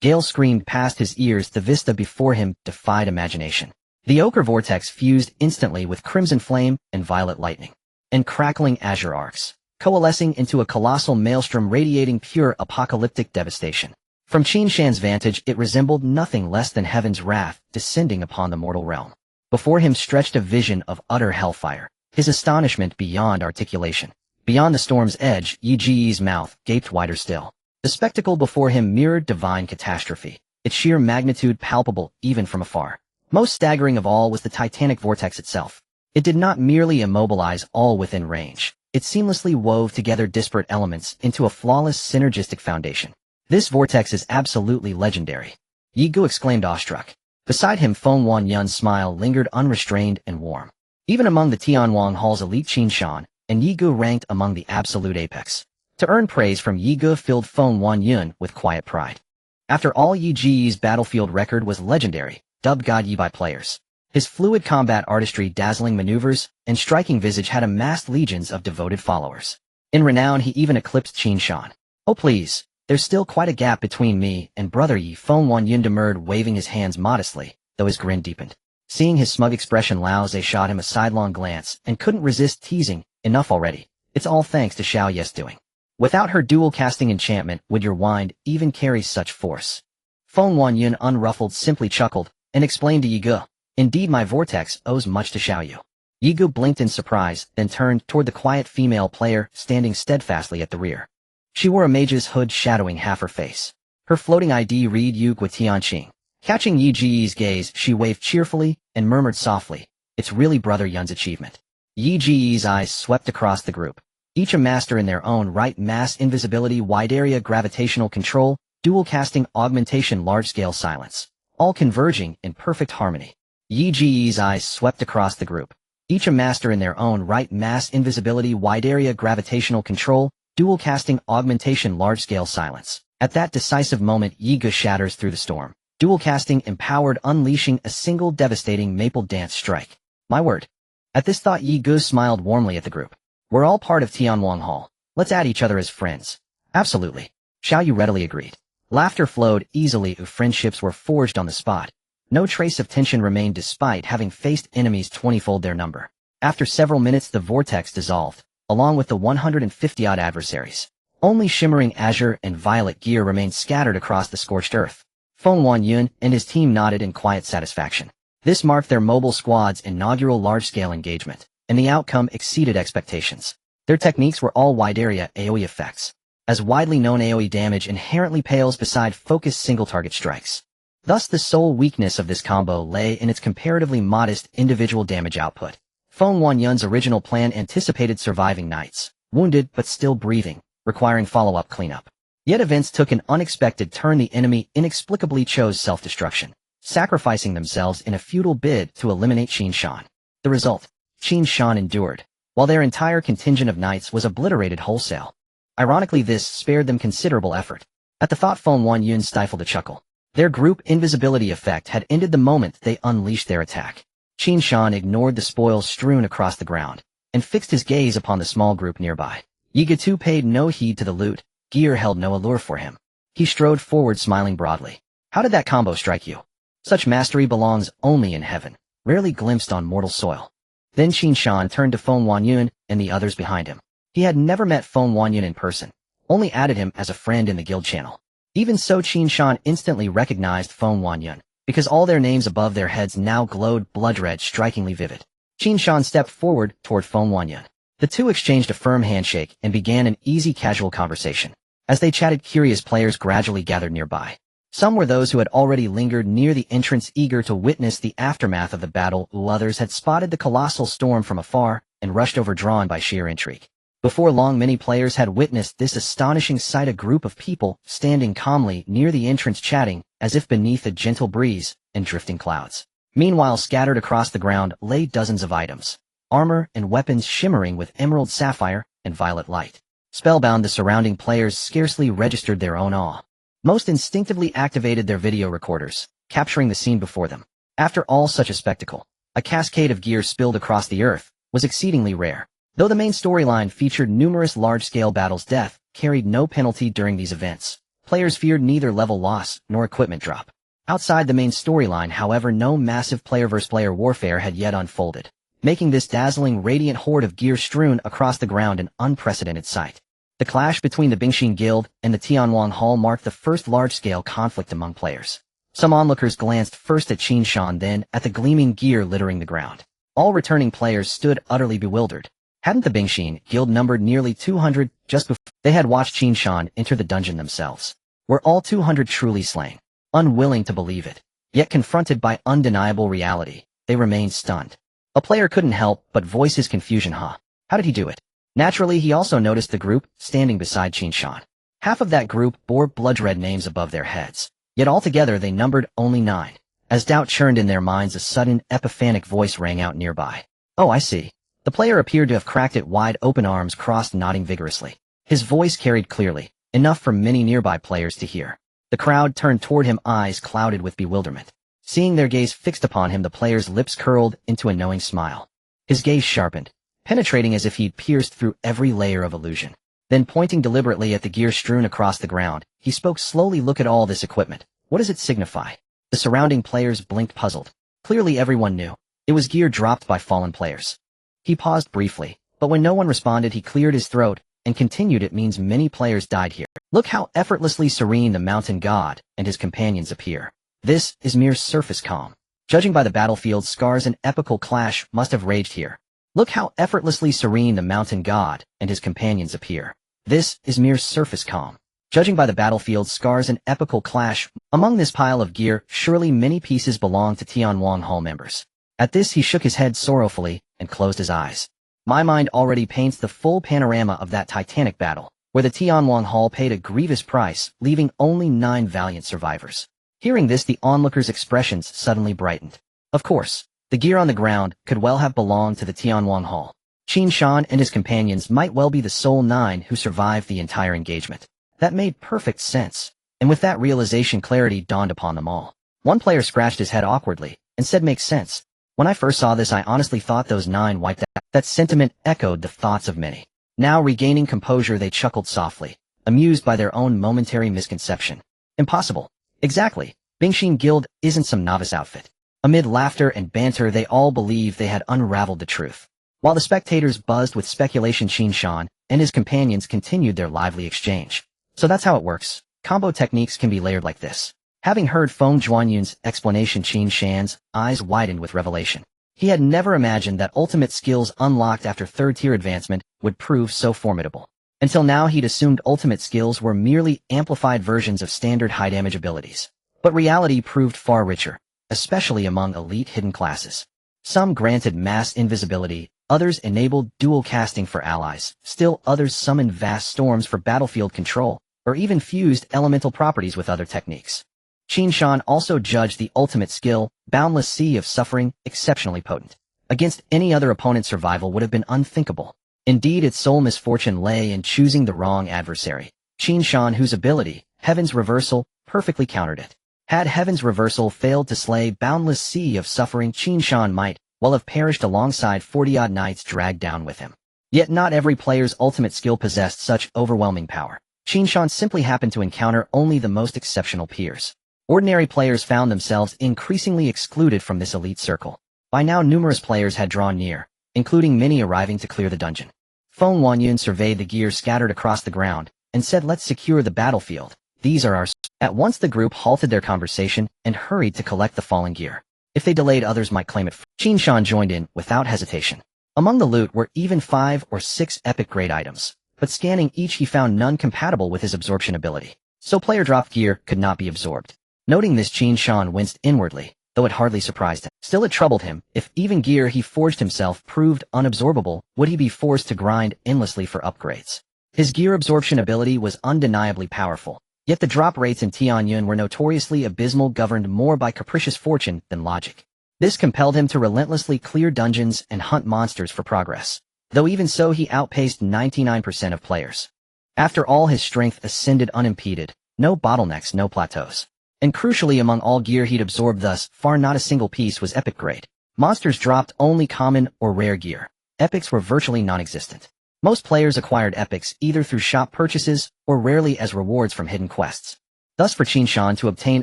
Gales screamed past his ears. The vista before him defied imagination. The ochre vortex fused instantly with crimson flame and violet lightning, and crackling azure arcs, coalescing into a colossal maelstrom radiating pure apocalyptic devastation. From Qin Shan's vantage, it resembled nothing less than heaven's wrath descending upon the mortal realm. Before him stretched a vision of utter hellfire, his astonishment beyond articulation. Beyond the storm's edge, Yi Ji's mouth gaped wider still. The spectacle before him mirrored divine catastrophe, its sheer magnitude palpable even from afar. Most staggering of all was the titanic vortex itself. It did not merely immobilize all within range. It seamlessly wove together disparate elements into a flawless synergistic foundation. This vortex is absolutely legendary, Yi Gu exclaimed awestruck. Beside him, Feng Wanyun's smile lingered unrestrained and warm. Even among the Tianwang Hall's elite, Qin Shan and Yi Gu ranked among the absolute apex. To earn praise from Yi Gu filled Feng Wanyun with quiet pride. After all, Yi Ji's battlefield record was legendary, dubbed God Yi by players. His fluid combat artistry, dazzling maneuvers, and striking visage had amassed legions of devoted followers. In renown, he even eclipsed Qin Shan. Oh please, there's still quite a gap between me and brother Yi, Feng Wanyun demurred, waving his hands modestly, though his grin deepened. Seeing his smug expression, Lao Ze shot him a sidelong glance and couldn't resist teasing, enough already. It's all thanks to Xiao Ye's doing. Without her dual-casting enchantment, would your wind even carry such force? Feng Wanyun, unruffled, simply chuckled and explained to Yi Gu, indeed my vortex owes much to Xiao Yu. Yi Gu blinked in surprise, then turned toward the quiet female player standing steadfastly at the rear. She wore a mage's hood shadowing half her face. Her floating ID read Yu Gui Tianqing. Catching Yi Ji's gaze, she waved cheerfully and murmured softly, it's really brother Yun's achievement. Yi Ji's eyes swept across the group, each a master in their own right: mass invisibility, wide area gravitational control, dual casting, augmentation, large-scale silence, all converging in perfect harmony. Yi Ji's eyes swept across the group, each a master in their own right: mass invisibility, wide area gravitational control, dual casting, augmentation, large-scale silence. At that decisive moment, Yi Gu shatters through the storm. Dual casting empowered, unleashing a single devastating maple dance strike. My word. At this thought, Yi Gu smiled warmly at the group. We're all part of Tianwang Hall. Let's add each other as friends. Absolutely. Xiao Yu readily agreed. Laughter flowed easily. Friendships were forged on the spot. No trace of tension remained despite having faced enemies 20-fold their number. After several minutes, the vortex dissolved, along with the 150-odd adversaries. Only shimmering azure and violet gear remained scattered across the scorched earth. Feng Wanyun and his team nodded in quiet satisfaction. This marked their mobile squad's inaugural large-scale engagement, and the outcome exceeded expectations. Their techniques were all wide-area AoE effects. As widely known, AoE damage inherently pales beside focused single-target strikes. Thus, the sole weakness of this combo lay in its comparatively modest individual damage output. Feng Wanyun's original plan anticipated surviving knights, wounded but still breathing, requiring follow-up cleanup. Yet events took an unexpected turn. The enemy inexplicably chose self-destruction, sacrificing themselves in a futile bid to eliminate Qin Shan. The result: Qin Shan endured, while their entire contingent of knights was obliterated wholesale. Ironically, this spared them considerable effort. At the thought, Feng Wanyun stifled a chuckle. Their group invisibility effect had ended the moment they unleashed their attack. Qin Shan ignored the spoils strewn across the ground, and fixed his gaze upon the small group nearby. Yi Gu too paid no heed to the loot. Gear held no allure for him. He strode forward, smiling broadly. How did that combo strike you? Such mastery belongs only in heaven, rarely glimpsed on mortal soil. Then Qin Shan turned to Feng Wanyun and the others behind him. He had never met Feng Wanyun in person, only added him as a friend in the guild channel. Even so, Qin Shan instantly recognized Feng Wanyun, because all their names above their heads now glowed blood red, strikingly vivid. Qin Shan stepped forward toward Feng Wanyun. The two exchanged a firm handshake and began an easy, casual conversation. As they chatted, curious players gradually gathered nearby. Some were those who had already lingered near the entrance, eager to witness the aftermath of the battle, while others had spotted the colossal storm from afar and rushed over, drawn by sheer intrigue. Before long, many players had witnessed this astonishing sight: a group of people standing calmly near the entrance, chatting as if beneath a gentle breeze, and drifting clouds. Meanwhile, scattered across the ground lay dozens of items, armor and weapons shimmering with emerald sapphire and violet light. Spellbound, the surrounding players scarcely registered their own awe. Most instinctively activated their video recorders, capturing the scene before them. After all such a spectacle, a cascade of gear spilled across the earth was exceedingly rare. Though the main storyline featured numerous large-scale battles, death carried no penalty during these events. Players feared neither level loss nor equipment drop. Outside the main storyline, however, no massive player-versus-player warfare had yet unfolded, making this dazzling, radiant horde of gear strewn across the ground an unprecedented sight. The clash between the Bingshan Guild and the Tianwang Hall marked the first large-scale conflict among players. Some onlookers glanced first at Qin Shan, then at the gleaming gear littering the ground. All returning players stood utterly bewildered. Hadn't the Bingshan Guild numbered nearly 200 just before they had watched Qin Shan enter the dungeon themselves? Were all 200 truly slain? Unwilling to believe it, yet confronted by undeniable reality, they remained stunned. A player couldn't help but voice his confusion. How did he do it? Naturally, he also noticed the group standing beside Qin Shan. Half of that group bore blood-red names above their heads, yet altogether they numbered only 9. As doubt churned in their minds, a sudden, epiphanic voice rang out nearby. "Oh, I see." The player appeared to have cracked it wide open, arms crossed, nodding vigorously. His voice carried clearly, enough for many nearby players to hear. The crowd turned toward him, eyes clouded with bewilderment. Seeing their gaze fixed upon him, the player's lips curled into a knowing smile. His gaze sharpened, penetrating as if he'd pierced through every layer of illusion. Then, pointing deliberately at the gear strewn across the ground, he spoke slowly. "Look at all this equipment. What does it signify?" The surrounding players blinked, puzzled. Clearly everyone knew. It was gear dropped by fallen players. He paused briefly, but when no one responded, he cleared his throat and continued. "It means many players died here. Look how effortlessly serene the mountain god and his companions appear. This is mere surface calm. Judging by the battlefield's scars, an epical clash must have raged here. Look how effortlessly serene the mountain god and his companions appear. This is mere surface calm. Judging by the battlefield's scars, an epical clash. Among this pile of gear, surely many pieces belong to Tianwang Hall members." At this, he shook his head sorrowfully and closed his eyes. "My mind already paints the full panorama of that titanic battle, where the Tianwang Hall paid a grievous price, leaving only 9 valiant survivors." Hearing this, the onlookers' expressions suddenly brightened. Of course, the gear on the ground could well have belonged to the Tianwang Hall. Qin Shan and his companions might well be the sole 9 who survived the entire engagement. That made perfect sense, and with that realization, clarity dawned upon them all. One player scratched his head awkwardly and said, "Makes sense. When I first saw this, I honestly thought those 9 wiped out." That sentiment echoed the thoughts of many. Now, regaining composure, they chuckled softly, amused by their own momentary misconception. Impossible. Exactly. Bingshan Guild isn't some novice outfit. Amid laughter and banter, they all believed they had unraveled the truth. While the spectators buzzed with speculation, Qin Shan and his companions continued their lively exchange. "So that's how it works. Combo techniques can be layered like this." Having heard Feng Zhuanyun's explanation, Qin Shan's eyes widened with revelation. He had never imagined that ultimate skills unlocked after 3rd-tier advancement would prove so formidable. Until now, he'd assumed ultimate skills were merely amplified versions of standard high-damage abilities. But reality proved far richer, especially among elite hidden classes. Some granted mass invisibility, others enabled dual casting for allies, still others summoned vast storms for battlefield control, or even fused elemental properties with other techniques. Qin Shan also judged the ultimate skill, Boundless Sea of Suffering, exceptionally potent. Against any other opponent, survival would have been unthinkable. Indeed, its sole misfortune lay in choosing the wrong adversary. Qin Shan, whose ability, Heaven's Reversal, perfectly countered it. Had Heaven's Reversal failed to slay Boundless Sea of Suffering, Qin Shan might well have perished alongside 40-odd knights dragged down with him. Yet not every player's ultimate skill possessed such overwhelming power. Qin Shan simply happened to encounter only the most exceptional peers. Ordinary players found themselves increasingly excluded from this elite circle. By now, numerous players had drawn near, including many arriving to clear the dungeon. Feng Zhuanyun surveyed the gear scattered across the ground and said, "Let's secure the battlefield. These are ours." At once the group halted their conversation and hurried to collect the fallen gear. If they delayed, others might claim it. Qin Shan joined in without hesitation. Among the loot were even 5 or 6 epic-grade items, but scanning each he found none compatible with his absorption ability. So player-dropped gear could not be absorbed. Noting this, Qin Shan winced inwardly, though it hardly surprised him. Still, it troubled him. If even gear he forged himself proved unabsorbable, would he be forced to grind endlessly for upgrades? His gear absorption ability was undeniably powerful, Yet the drop rates in Tianyun were notoriously abysmal, governed more by capricious fortune than logic. This compelled him to relentlessly clear dungeons and hunt monsters for progress, though even so he outpaced 99% of players. After all, his strength ascended unimpeded, no bottlenecks, no plateaus. And crucially, among all gear he'd absorbed thus far, not a single piece was epic grade. Monsters dropped only common or rare gear. Epics were virtually non-existent. Most players acquired epics either through shop purchases or rarely as rewards from hidden quests. Thus for Qin Shan to obtain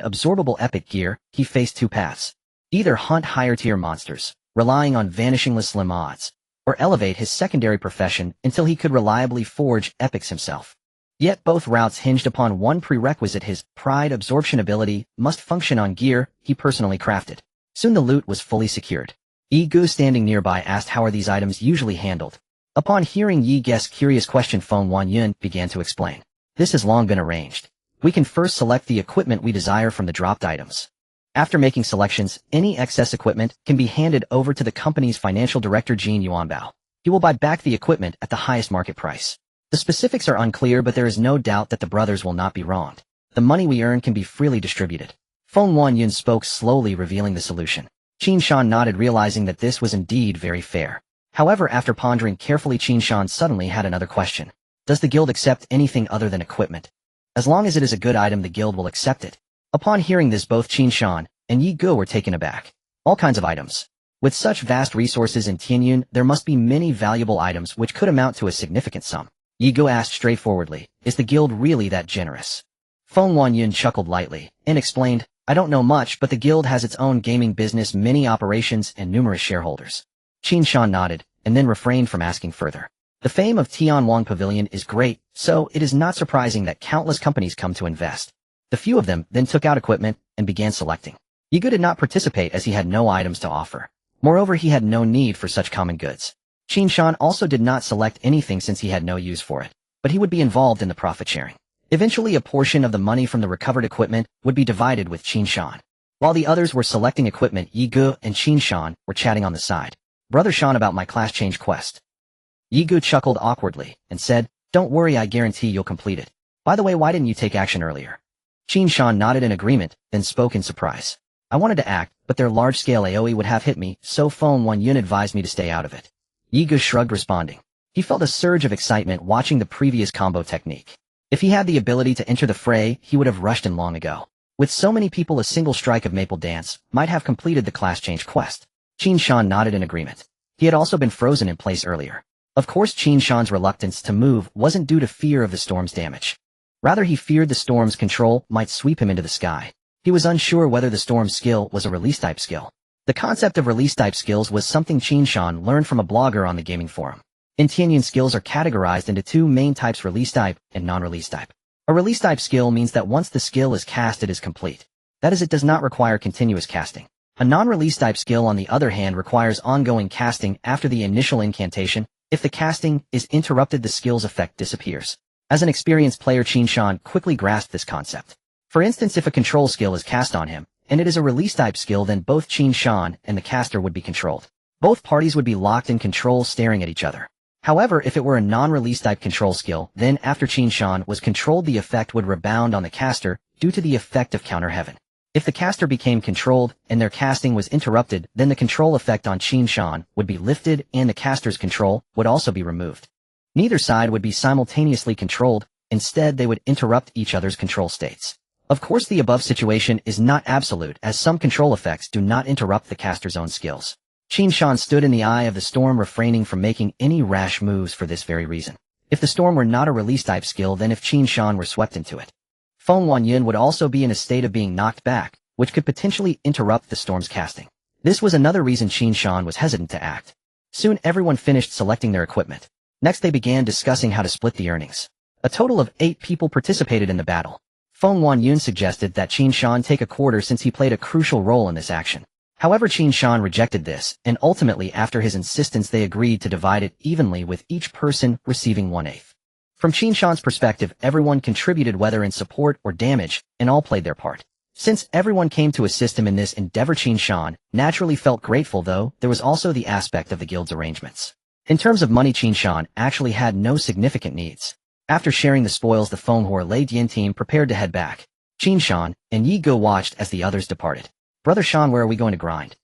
absorbable epic gear, he faced two paths. Either hunt higher-tier monsters, relying on vanishingly slim odds, or elevate his secondary profession until he could reliably forge epics himself. Yet both routes hinged upon one prerequisite: his pride absorption ability must function on gear he personally crafted. Soon the loot was fully secured. Yi Gu, standing nearby, asked how are these items usually handled. Upon hearing Yi Gu's curious question, Feng Wanyun began to explain. This has long been arranged. We can first select the equipment we desire from the dropped items. After making selections, any excess equipment can be handed over to the company's financial director, Jin Yuanbao. He will buy back the equipment at the highest market price. The specifics are unclear, but there is no doubt that the brothers will not be wronged. The money we earn can be freely distributed. Feng Wanyun spoke slowly, revealing the solution. Qin Shan nodded, realizing that this was indeed very fair. However, after pondering carefully, Qin Shan suddenly had another question. Does the guild accept anything other than equipment? As long as it is a good item, the guild will accept it. Upon hearing this, both Qin Shan and Yi Gu were taken aback. All kinds of items. With such vast resources in Tianyun, there must be many valuable items which could amount to a significant sum. Yi Gu asked straightforwardly, is the guild really that generous? Feng Wanyun chuckled lightly and explained, I don't know much, but the guild has its own gaming business, many operations, and numerous shareholders. Qin Shan nodded, and then refrained from asking further. The fame of Tianwang Pavilion is great, so it is not surprising that countless companies come to invest. The few of them then took out equipment and began selecting. Yi Gu did not participate as he had no items to offer. Moreover, he had no need for such common goods. Qin Shan also did not select anything since he had no use for it, but he would be involved in the profit sharing. Eventually, a portion of the money from the recovered equipment would be divided with Qin Shan. While the others were selecting equipment, Yi Gu and Qin Shan were chatting on the side. Brother Shan, about my class change quest. Yi Gu chuckled awkwardly and said, don't worry, I guarantee you'll complete it. By the way, why didn't you take action earlier? Qin Shan nodded in agreement, then spoke in surprise. I wanted to act, but their large-scale AoE would have hit me, so Feng Wanyun advised me to stay out of it. Yi Gu shrugged, responding. He felt a surge of excitement watching the previous combo technique. If he had the ability to enter the fray, he would have rushed in long ago. With so many people, a single strike of Maple Dance might have completed the class change quest. Qin Shan nodded in agreement. He had also been frozen in place earlier. Of course, Qin Shan's reluctance to move wasn't due to fear of the storm's damage. Rather, he feared the storm's control might sweep him into the sky. He was unsure whether the storm's skill was a release-type skill. The concept of release-type skills was something Qin Shan learned from a blogger on the gaming forum. In Tianyun, skills are categorized into two main types: release-type and non-release-type. A release-type skill means that once the skill is cast, it is complete. That is, it does not require continuous casting. A non-release-type skill, on the other hand, requires ongoing casting after the initial incantation. If the casting is interrupted, the skill's effect disappears. As an experienced player, Qin Shan quickly grasped this concept. For instance, if a control skill is cast on him, and it is a release-type skill, then both Qin Shan and the caster would be controlled. Both parties would be locked in control, staring at each other. However, if it were a non-release-type control skill, then after Qin Shan was controlled, the effect would rebound on the caster due to the effect of Counter Heaven. If the caster became controlled and their casting was interrupted, then the control effect on Qin Shan would be lifted and the caster's control would also be removed. Neither side would be simultaneously controlled, instead they would interrupt each other's control states. Of course, the above situation is not absolute, as some control effects do not interrupt the caster's own skills. Qin Shan stood in the eye of the storm, refraining from making any rash moves for this very reason. If the storm were not a release-type skill, then if Qin Shan were swept into it, Feng Wanyun would also be in a state of being knocked back, which could potentially interrupt the storm's casting. This was another reason Qin Shan was hesitant to act. Soon everyone finished selecting their equipment. Next they began discussing how to split the earnings. A total of 8 people participated in the battle. Feng Wanyun suggested that Qin Shan take a quarter since he played a crucial role in this action. However, Qin Shan rejected this, and ultimately, after his insistence, they agreed to divide it evenly, with each person receiving 1/8. From Qin Shan's perspective, everyone contributed, whether in support or damage, and all played their part. Since everyone came to assist him in this endeavor, Qin Shan naturally felt grateful, though there was also the aspect of the guild's arrangements. In terms of money, Qin Shan actually had no significant needs. After sharing the spoils, the Fenghor Lei Dian team prepared to head back. Qin Shan and Yi Ge watched as the others departed. Brother Shan, where are we going to grind?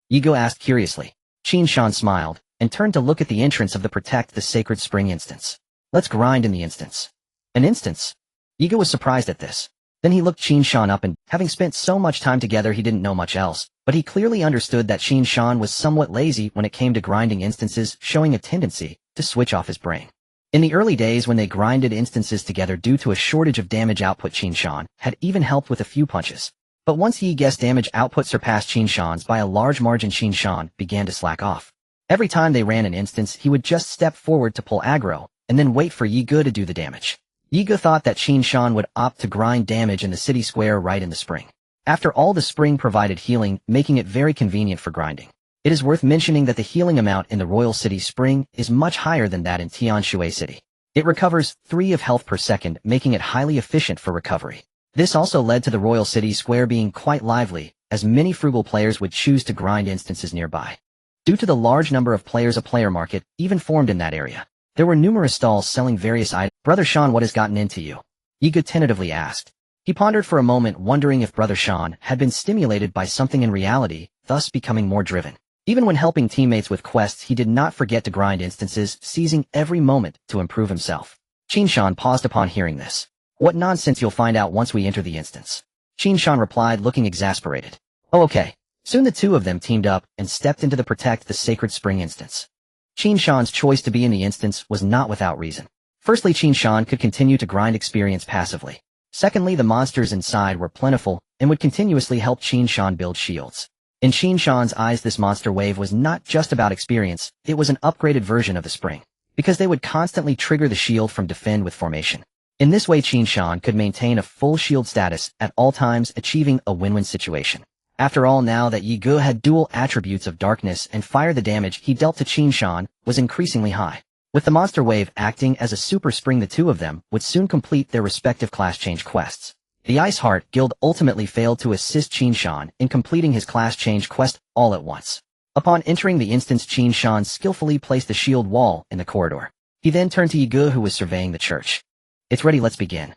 Yi Ge asked curiously. Qin Shan smiled and turned to look at the entrance of the Protect the Sacred Spring instance. Let's grind in the instance. An instance? Yi Ge was surprised at this. Then he looked Qin Shan up and, having spent so much time together, he didn't know much else, but he clearly understood that Qin Shan was somewhat lazy when it came to grinding instances, showing a tendency to switch off his brain. In the early days when they grinded instances together due to a shortage of damage output, Qin Shan had even helped with a few punches. But once Yi Ge's damage output surpassed Qin Shan's by a large margin, Qin Shan began to slack off. Every time they ran an instance, he would just step forward to pull aggro, and then wait for Yi Ge to do the damage. Yi Ge thought that Qin Shan would opt to grind damage in the city square right in the spring. After all, the spring provided healing, making it very convenient for grinding. It is worth mentioning that the healing amount in the Royal City Spring is much higher than that in Tianshui City. It recovers 3 of health per second, making it highly efficient for recovery. This also led to the Royal City Square being quite lively, as many frugal players would choose to grind instances nearby. Due to the large number of players, a player market even formed in that area. There were numerous stalls selling various items. Brother Shan, what has gotten into you? Yi Ge tentatively asked. He pondered for a moment, wondering if Brother Shan had been stimulated by something in reality, thus becoming more driven. Even when helping teammates with quests, he did not forget to grind instances, seizing every moment to improve himself. Qin Shan paused upon hearing this. What nonsense, you'll find out once we enter the instance. Qin Shan replied, looking exasperated. Oh, okay. Soon the two of them teamed up and stepped into the Protect the Sacred Spring instance. Qin Shan's choice to be in the instance was not without reason. Firstly, Qin Shan could continue to grind experience passively. Secondly, the monsters inside were plentiful and would continuously help Qin Shan build shields. In Qin Shan's eyes, this monster wave was not just about experience, it was an upgraded version of the spring, because they would constantly trigger the shield from defend with formation. In this way, Qin Shan could maintain a full shield status at all times, achieving a win-win situation. After all, now that Yi Ge had dual attributes of darkness and fire, the damage he dealt to Qin Shan was increasingly high. With the monster wave acting as a super spring, the two of them would soon complete their respective class change quests. The Ice Heart Guild ultimately failed to assist Qin Shan in completing his class change quest all at once. Upon entering the instance, Qin Shan skillfully placed the shield wall in the corridor. He then turned to Yi Ge, who was surveying the church. It's ready, let's begin.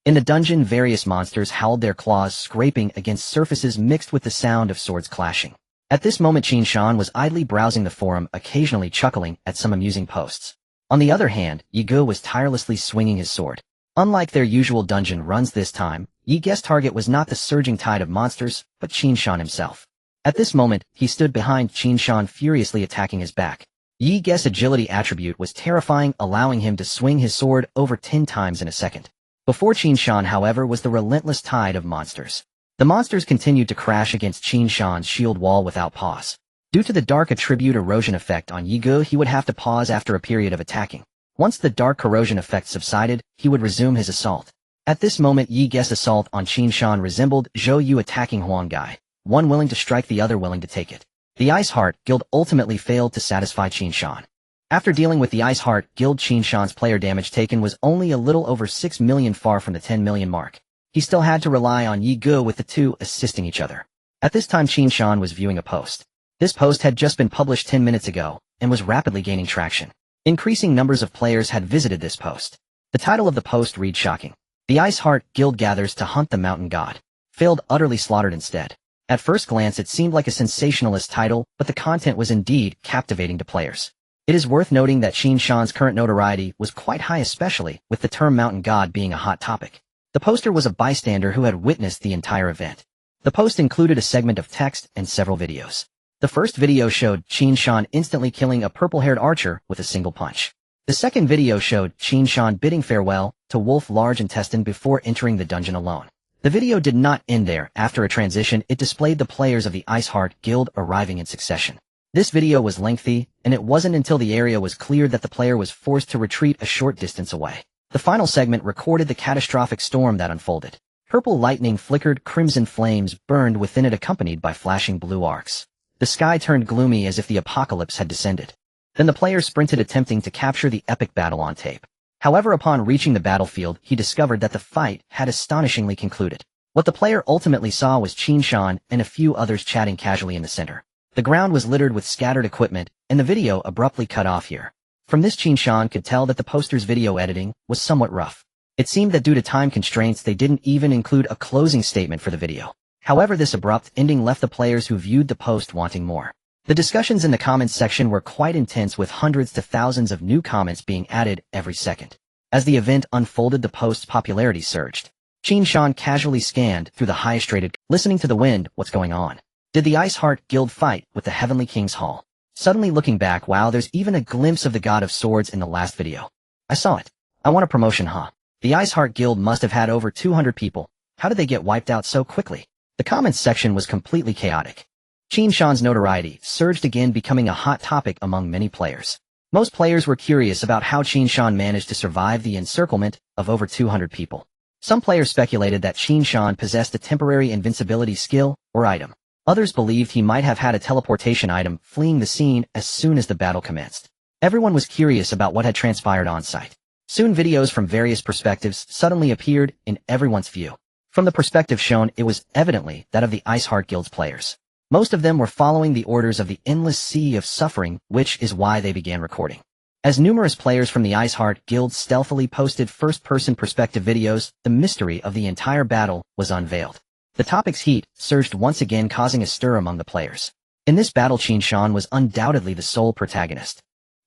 In the dungeon, various monsters howled, their claws scraping against surfaces mixed with the sound of swords clashing. At this moment, Qin Shan was idly browsing the forum, occasionally chuckling at some amusing posts. On the other hand, Yi Ge was tirelessly swinging his sword. Unlike their usual dungeon runs this time, Yi Ge's target was not the surging tide of monsters, but Qin Shan himself. At this moment, he stood behind Qin Shan, furiously attacking his back. Yi Ge's agility attribute was terrifying, allowing him to swing his sword over 10 times in a second. Before Qin Shan, however, was the relentless tide of monsters. The monsters continued to crash against Qin Shan's shield wall without pause. Due to the dark attribute erosion effect on Yi Ge, he would have to pause after a period of attacking. Once the dark corrosion effect subsided, he would resume his assault. At this moment, Yi Ge's assault on Qin Shan resembled Zhou Yu attacking Huang Gai, one willing to strike, the other willing to take it. The Ice Heart Guild ultimately failed to satisfy Qin Shan. After dealing with the Ice Heart Guild, Qin Shan's player damage taken was only a little over 6 million, far from the 10 million mark. He still had to rely on Yi Ge, with the two assisting each other. At this time, Qin Shan was viewing a post. This post had just been published 10 minutes ago, and was rapidly gaining traction. Increasing numbers of players had visited this post. The title of the post read, shocking. The Ice Heart Guild gathers to hunt the mountain god. Failed, utterly slaughtered instead. At first glance, it seemed like a sensationalist title, but the content was indeed captivating to players. It is worth noting that Qin Shan's current notoriety was quite high, especially with the term mountain god being a hot topic. The poster was a bystander who had witnessed the entire event. The post included a segment of text and several videos. The first video showed Qin Shan instantly killing a purple-haired archer with a single punch. The second video showed Qin Shan bidding farewell to Wolf Large Intestine before entering the dungeon alone. The video did not end there. After a transition, it displayed the players of the Ice Heart Guild arriving in succession. This video was lengthy, and it wasn't until the area was cleared that the player was forced to retreat a short distance away. The final segment recorded the catastrophic storm that unfolded. Purple lightning flickered, crimson flames burned within it, accompanied by flashing blue arcs. The sky turned gloomy as if the apocalypse had descended. Then the player sprinted, attempting to capture the epic battle on tape. However, upon reaching the battlefield, he discovered that the fight had astonishingly concluded. What the player ultimately saw was Qin Shan and a few others chatting casually in the center. The ground was littered with scattered equipment, and the video abruptly cut off here. From this, Qin Shan could tell that the poster's video editing was somewhat rough. It seemed that due to time constraints they didn't even include a closing statement for the video. However, this abrupt ending left the players who viewed the post wanting more. The discussions in the comments section were quite intense, with hundreds to thousands of new comments being added every second. As the event unfolded, the post's popularity surged. Qin Shan casually scanned through the highest rated, listening to the wind. What's going on? Did the Ice Heart Guild fight with the Heavenly King's Hall? Suddenly looking back, wow, there's even a glimpse of the God of Swords in the last video. I saw it. I want a promotion, huh? The Ice Heart Guild must have had over 200 people. How did they get wiped out so quickly? The comments section was completely chaotic. Qin Shan's notoriety surged again, becoming a hot topic among many players. Most players were curious about how Qin Shan managed to survive the encirclement of over 200 people. Some players speculated that Qin Shan possessed a temporary invincibility skill or item. Others believed he might have had a teleportation item, fleeing the scene as soon as the battle commenced. Everyone was curious about what had transpired on-site. Soon videos from various perspectives suddenly appeared in everyone's view. From the perspective shown, it was evidently that of the Ice Heart Guild's players. Most of them were following the orders of the endless sea of suffering, which is why they began recording. As numerous players from the Ice Heart Guild stealthily posted first-person perspective videos, the mystery of the entire battle was unveiled. The topic's heat surged once again, causing a stir among the players. In this battle, Qin Shan was undoubtedly the sole protagonist.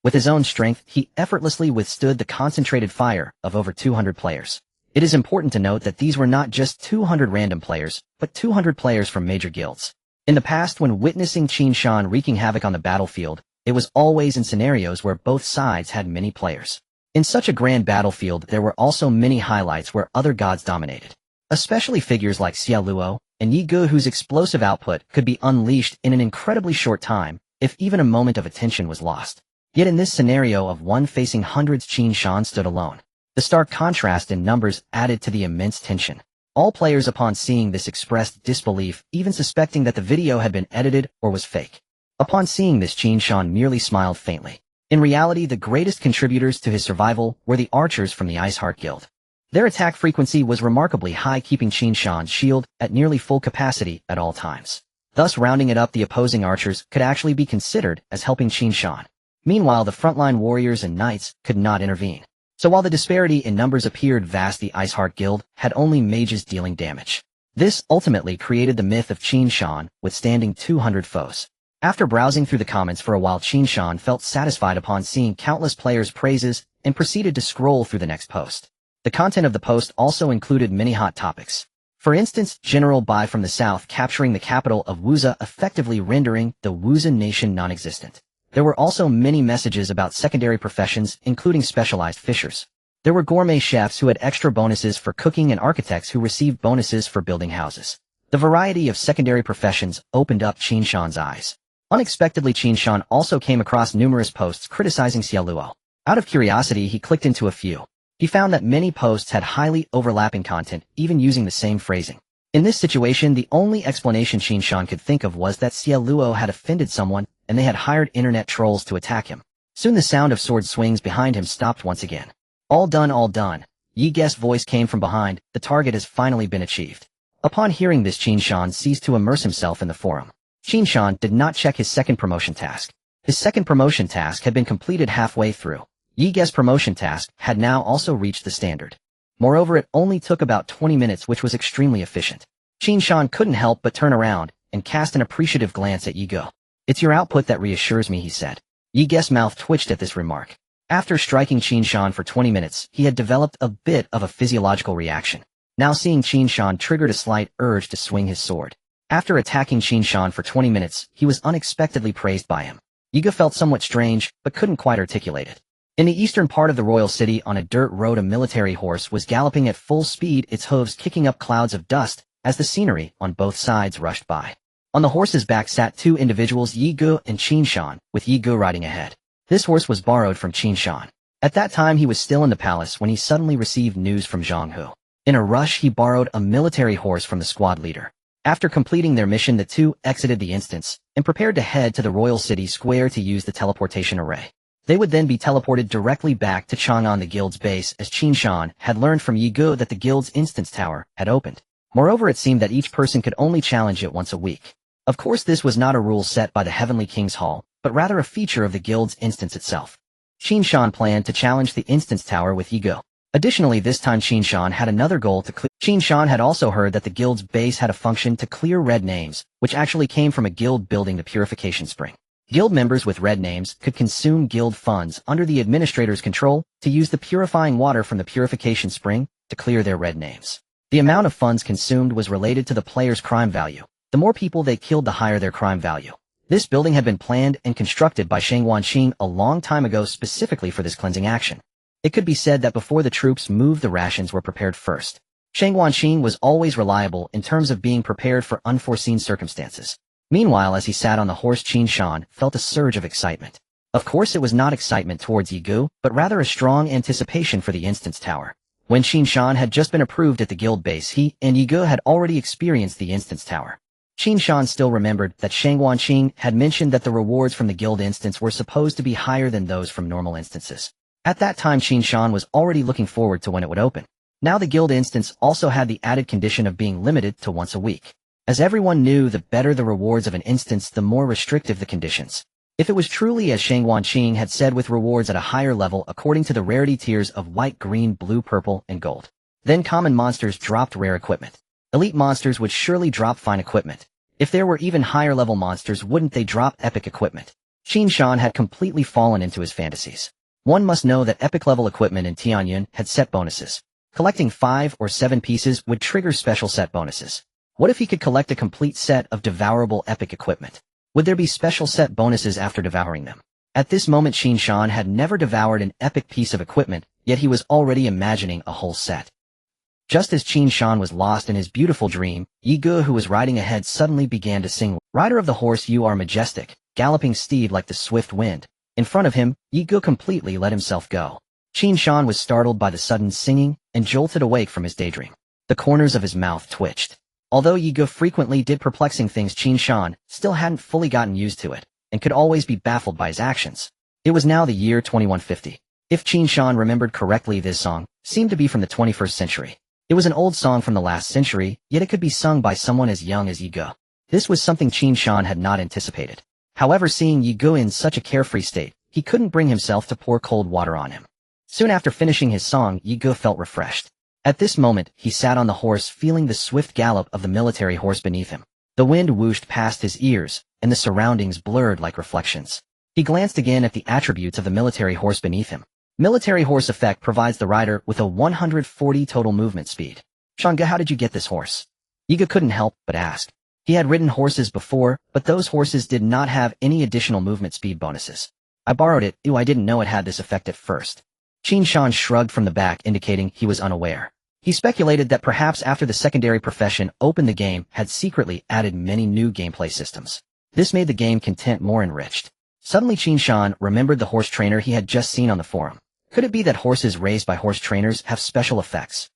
With his own strength, he effortlessly withstood the concentrated fire of over 200 players. It is important to note that these were not just 200 random players, but 200 players from major guilds. In the past, when witnessing Qin Shan wreaking havoc on the battlefield, it was always in scenarios where both sides had many players. In such a grand battlefield, there were also many highlights where other gods dominated. Especially figures like Xia Luo and Yi Ge, whose explosive output could be unleashed in an incredibly short time if even a moment of attention was lost. Yet in this scenario of one facing hundreds, Qin Shan stood alone. The stark contrast in numbers added to the immense tension. All players upon seeing this expressed disbelief, even suspecting that the video had been edited or was fake. Upon seeing this, Qin Shan merely smiled faintly. In reality, the greatest contributors to his survival were the archers from the Ice Heart Guild. Their attack frequency was remarkably high, keeping Qin Shan's shield at nearly full capacity at all times. Thus, rounding it up, the opposing archers could actually be considered as helping Qin Shan. Meanwhile, the frontline warriors and knights could not intervene. So while the disparity in numbers appeared vast, the Ice Heart Guild had only mages dealing damage. This ultimately created the myth of Qin Shan withstanding 200 foes. After browsing through the comments for a while, Qin Shan felt satisfied upon seeing countless players' praises and proceeded to scroll through the next post. The content of the post also included many hot topics. For instance, General Bai from the south capturing the capital of Wuza, effectively rendering the Wuza nation non-existent. There were also many messages about secondary professions, including specialized fishers. There were gourmet chefs who had extra bonuses for cooking and architects who received bonuses for building houses. The variety of secondary professions opened up Qin Shan's eyes. Unexpectedly, Qin Shan also came across numerous posts criticizing Xia Luo. Out of curiosity, he clicked into a few. He found that many posts had highly overlapping content, even using the same phrasing. In this situation, the only explanation Qin Shan could think of was that Xia Luo had offended someone, and they had hired internet trolls to attack him. Soon the sound of sword swings behind him stopped once again. All done, all done. Yi Ge's voice came from behind. The target has finally been achieved. Upon hearing this, Qin Shan ceased to immerse himself in the forum. Qin Shan did not check his second promotion task. His second promotion task had been completed halfway through. Yi Ge's promotion task had now also reached the standard. Moreover, it only took about 20 minutes, which was extremely efficient. Qin Shan couldn't help but turn around and cast an appreciative glance at Yi Ge. "It's your output that reassures me," he said. Yi Ge's mouth twitched at this remark. After striking Qin Shan for 20 minutes, he had developed a bit of a physiological reaction. Now seeing Qin Shan triggered a slight urge to swing his sword. After attacking Qin Shan for 20 minutes, he was unexpectedly praised by him. Yi Ge felt somewhat strange, but couldn't quite articulate it. In the eastern part of the royal city, on a dirt road, a military horse was galloping at full speed, its hooves kicking up clouds of dust as the scenery on both sides rushed by. On the horse's back sat two individuals, Yi Ge and Qin Shan, with Yi Ge riding ahead. This horse was borrowed from Qin Shan. At that time, he was still in the palace when he suddenly received news from Zhang Hu. In a rush, he borrowed a military horse from the squad leader. After completing their mission, the two exited the instance and prepared to head to the royal city square to use the teleportation array. They would then be teleported directly back to Chang'an, the guild's base, as Qin Shan had learned from Yi Ge that the guild's instance tower had opened. Moreover, it seemed that each person could only challenge it once a week. Of course, this was not a rule set by the Heavenly King's Hall, but rather a feature of the guild's instance itself. Qin Shan planned to challenge the instance tower with ego. Additionally, this time Qin Shan had another goal to clear. Qin Shan had also heard that the guild's base had a function to clear red names, which actually came from a guild building the purification spring. Guild members with red names could consume guild funds under the administrator's control to use the purifying water from the purification spring to clear their red names. The amount of funds consumed was related to the player's crime value. The more people they killed, the higher their crime value. This building had been planned and constructed by Shang Wanqing a long time ago specifically for this cleansing action. It could be said that before the troops moved, the rations were prepared first. Shang Wanqing was always reliable in terms of being prepared for unforeseen circumstances. Meanwhile, as he sat on the horse, Qin Shan felt a surge of excitement. Of course, it was not excitement towards Yigu, but rather a strong anticipation for the instance tower. When Qin Shan had just been approved at the guild base, he and Yigu had already experienced the instance tower. Qin Shan still remembered that Shang Wanqing had mentioned that the rewards from the guild instance were supposed to be higher than those from normal instances. At that time, Qin Shan was already looking forward to when it would open. Now the guild instance also had the added condition of being limited to once a week. As everyone knew, the better the rewards of an instance, the more restrictive the conditions. If it was truly as Shang Wanqing had said, with rewards at a higher level according to the rarity tiers of white, green, blue, purple, and gold, then common monsters dropped rare equipment. Elite monsters would surely drop fine equipment. If there were even higher level monsters, wouldn't they drop epic equipment? Qin Shan had completely fallen into his fantasies. One must know that epic level equipment in Tianyun had set bonuses. Collecting 5 or 7 pieces would trigger special set bonuses. What if he could collect a complete set of devourable epic equipment? Would there be special set bonuses after devouring them? At this moment, Qin Shan had never devoured an epic piece of equipment, yet he was already imagining a whole set. Just as Qin Shan was lost in his beautiful dream, Yigu, who was riding ahead, suddenly began to sing, "Rider of the horse, you are majestic, galloping steed like the swift wind." In front of him, Yigu completely let himself go. Qin Shan was startled by the sudden singing and jolted awake from his daydream. The corners of his mouth twitched. Although Yigu frequently did perplexing things, Qin Shan still hadn't fully gotten used to it and could always be baffled by his actions. It was now the year 2150. If Qin Shan remembered correctly, this song seemed to be from the 21st century. It was an old song from the last century, yet it could be sung by someone as young as Yigu. This was something Qin Shan had not anticipated. However, seeing Yigu in such a carefree state, he couldn't bring himself to pour cold water on him. Soon after finishing his song, Yigu felt refreshed. At this moment, he sat on the horse, feeling the swift gallop of the military horse beneath him. The wind whooshed past his ears, and the surroundings blurred like reflections. He glanced again at the attributes of the military horse beneath him. Military horse effect provides the rider with a 140 total movement speed. "Shanga, how did you get this horse?" Yigu couldn't help but ask. He had ridden horses before, but those horses did not have any additional movement speed bonuses. "I borrowed it. Ew, I didn't know it had this effect at first." Qin Shan shrugged from the back, indicating he was unaware. He speculated that perhaps after the secondary profession opened, the game had secretly added many new gameplay systems. This made the game content more enriched. Suddenly Qin Shan remembered the horse trainer he had just seen on the forum. Could it be that horses raised by horse trainers have special effects?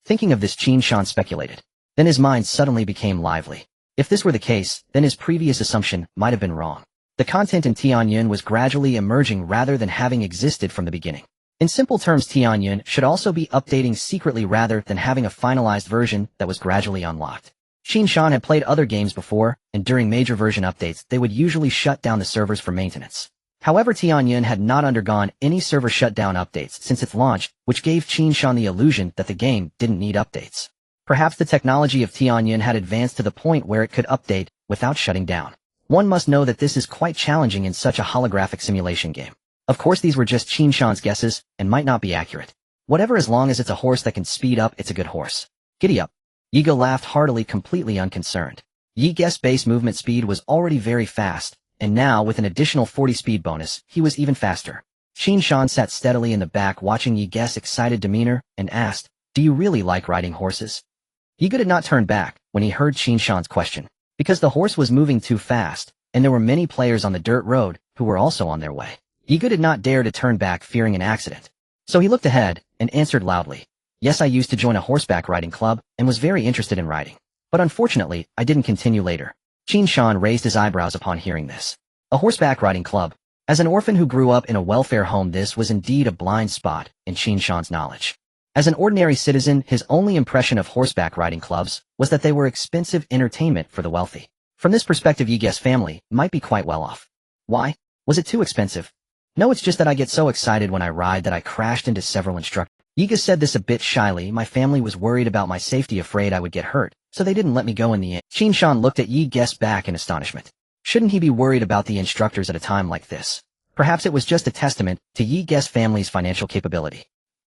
Thinking of this, Qin Shan speculated. Then his mind suddenly became lively. If this were the case, then his previous assumption might have been wrong. The content in Tianyun was gradually emerging rather than having existed from the beginning. In simple terms, Tianyun should also be updating secretly rather than having a finalized version that was gradually unlocked. Qin Shan had played other games before, and during major version updates, they would usually shut down the servers for maintenance. However, Tianyun had not undergone any server shutdown updates since its launch, which gave Qin Shan the illusion that the game didn't need updates. Perhaps the technology of Tianyun had advanced to the point where it could update without shutting down. One must know that this is quite challenging in such a holographic simulation game. Of course, these were just Qin Shan's guesses and might not be accurate. Whatever, as long as it's a horse that can speed up, it's a good horse. Giddy up. Yigu laughed heartily, completely unconcerned. Yigu's base movement speed was already very fast, and now with an additional 40 speed bonus, he was even faster. Qin Shan sat steadily in the back watching Yigu's excited demeanor and asked, "Do you really like riding horses?" Yigu did not turn back when he heard Qin Shan's question, because the horse was moving too fast, and there were many players on the dirt road who were also on their way. Yigu did not dare to turn back, fearing an accident. So he looked ahead and answered loudly, "Yes, I used to join a horseback riding club and was very interested in riding. But unfortunately, I didn't continue later." Qin Shan raised his eyebrows upon hearing this. A horseback riding club. As an orphan who grew up in a welfare home, this was indeed a blind spot in Qin Shan's knowledge. As an ordinary citizen, his only impression of horseback riding clubs was that they were expensive entertainment for the wealthy. From this perspective, Yigu's family might be quite well off. Why? Was it too expensive? No, it's just that I get so excited when I ride that I crashed into several instructors. Yiga said this a bit shyly. My family was worried about my safety, afraid I would get hurt, so they didn't let me go in the end. Qin Shan looked at Yi Guess back in astonishment. Shouldn't he be worried about the instructors at a time like this? Perhaps it was just a testament to Yi Guess family's financial capability.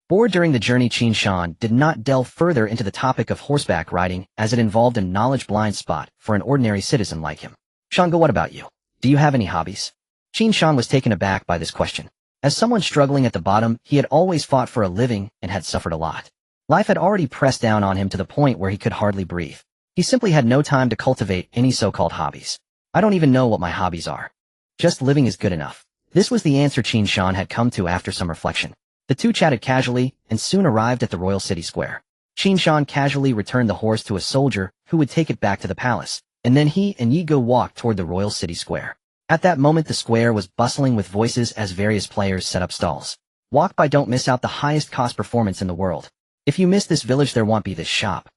Bored during the journey, Qin Shan did not delve further into the topic of horseback riding, as it involved a knowledge blind spot for an ordinary citizen like him. Shanga, what about you? Do you have any hobbies? Qin Shan was taken aback by this question. As someone struggling at the bottom, he had always fought for a living and had suffered a lot. Life had already pressed down on him to the point where he could hardly breathe. He simply had no time to cultivate any so-called hobbies. I don't even know what my hobbies are. Just living is good enough. This was the answer Qin Shan had come to after some reflection. The two chatted casually and soon arrived at the royal city square. Qin Shan casually returned the horse to a soldier who would take it back to the palace, and then he and Yigo walked toward the royal city square. At that moment, the square was bustling with voices as various players set up stalls. Walk by, don't miss out the highest cost performance in the world. If you miss this village, there won't be this shop.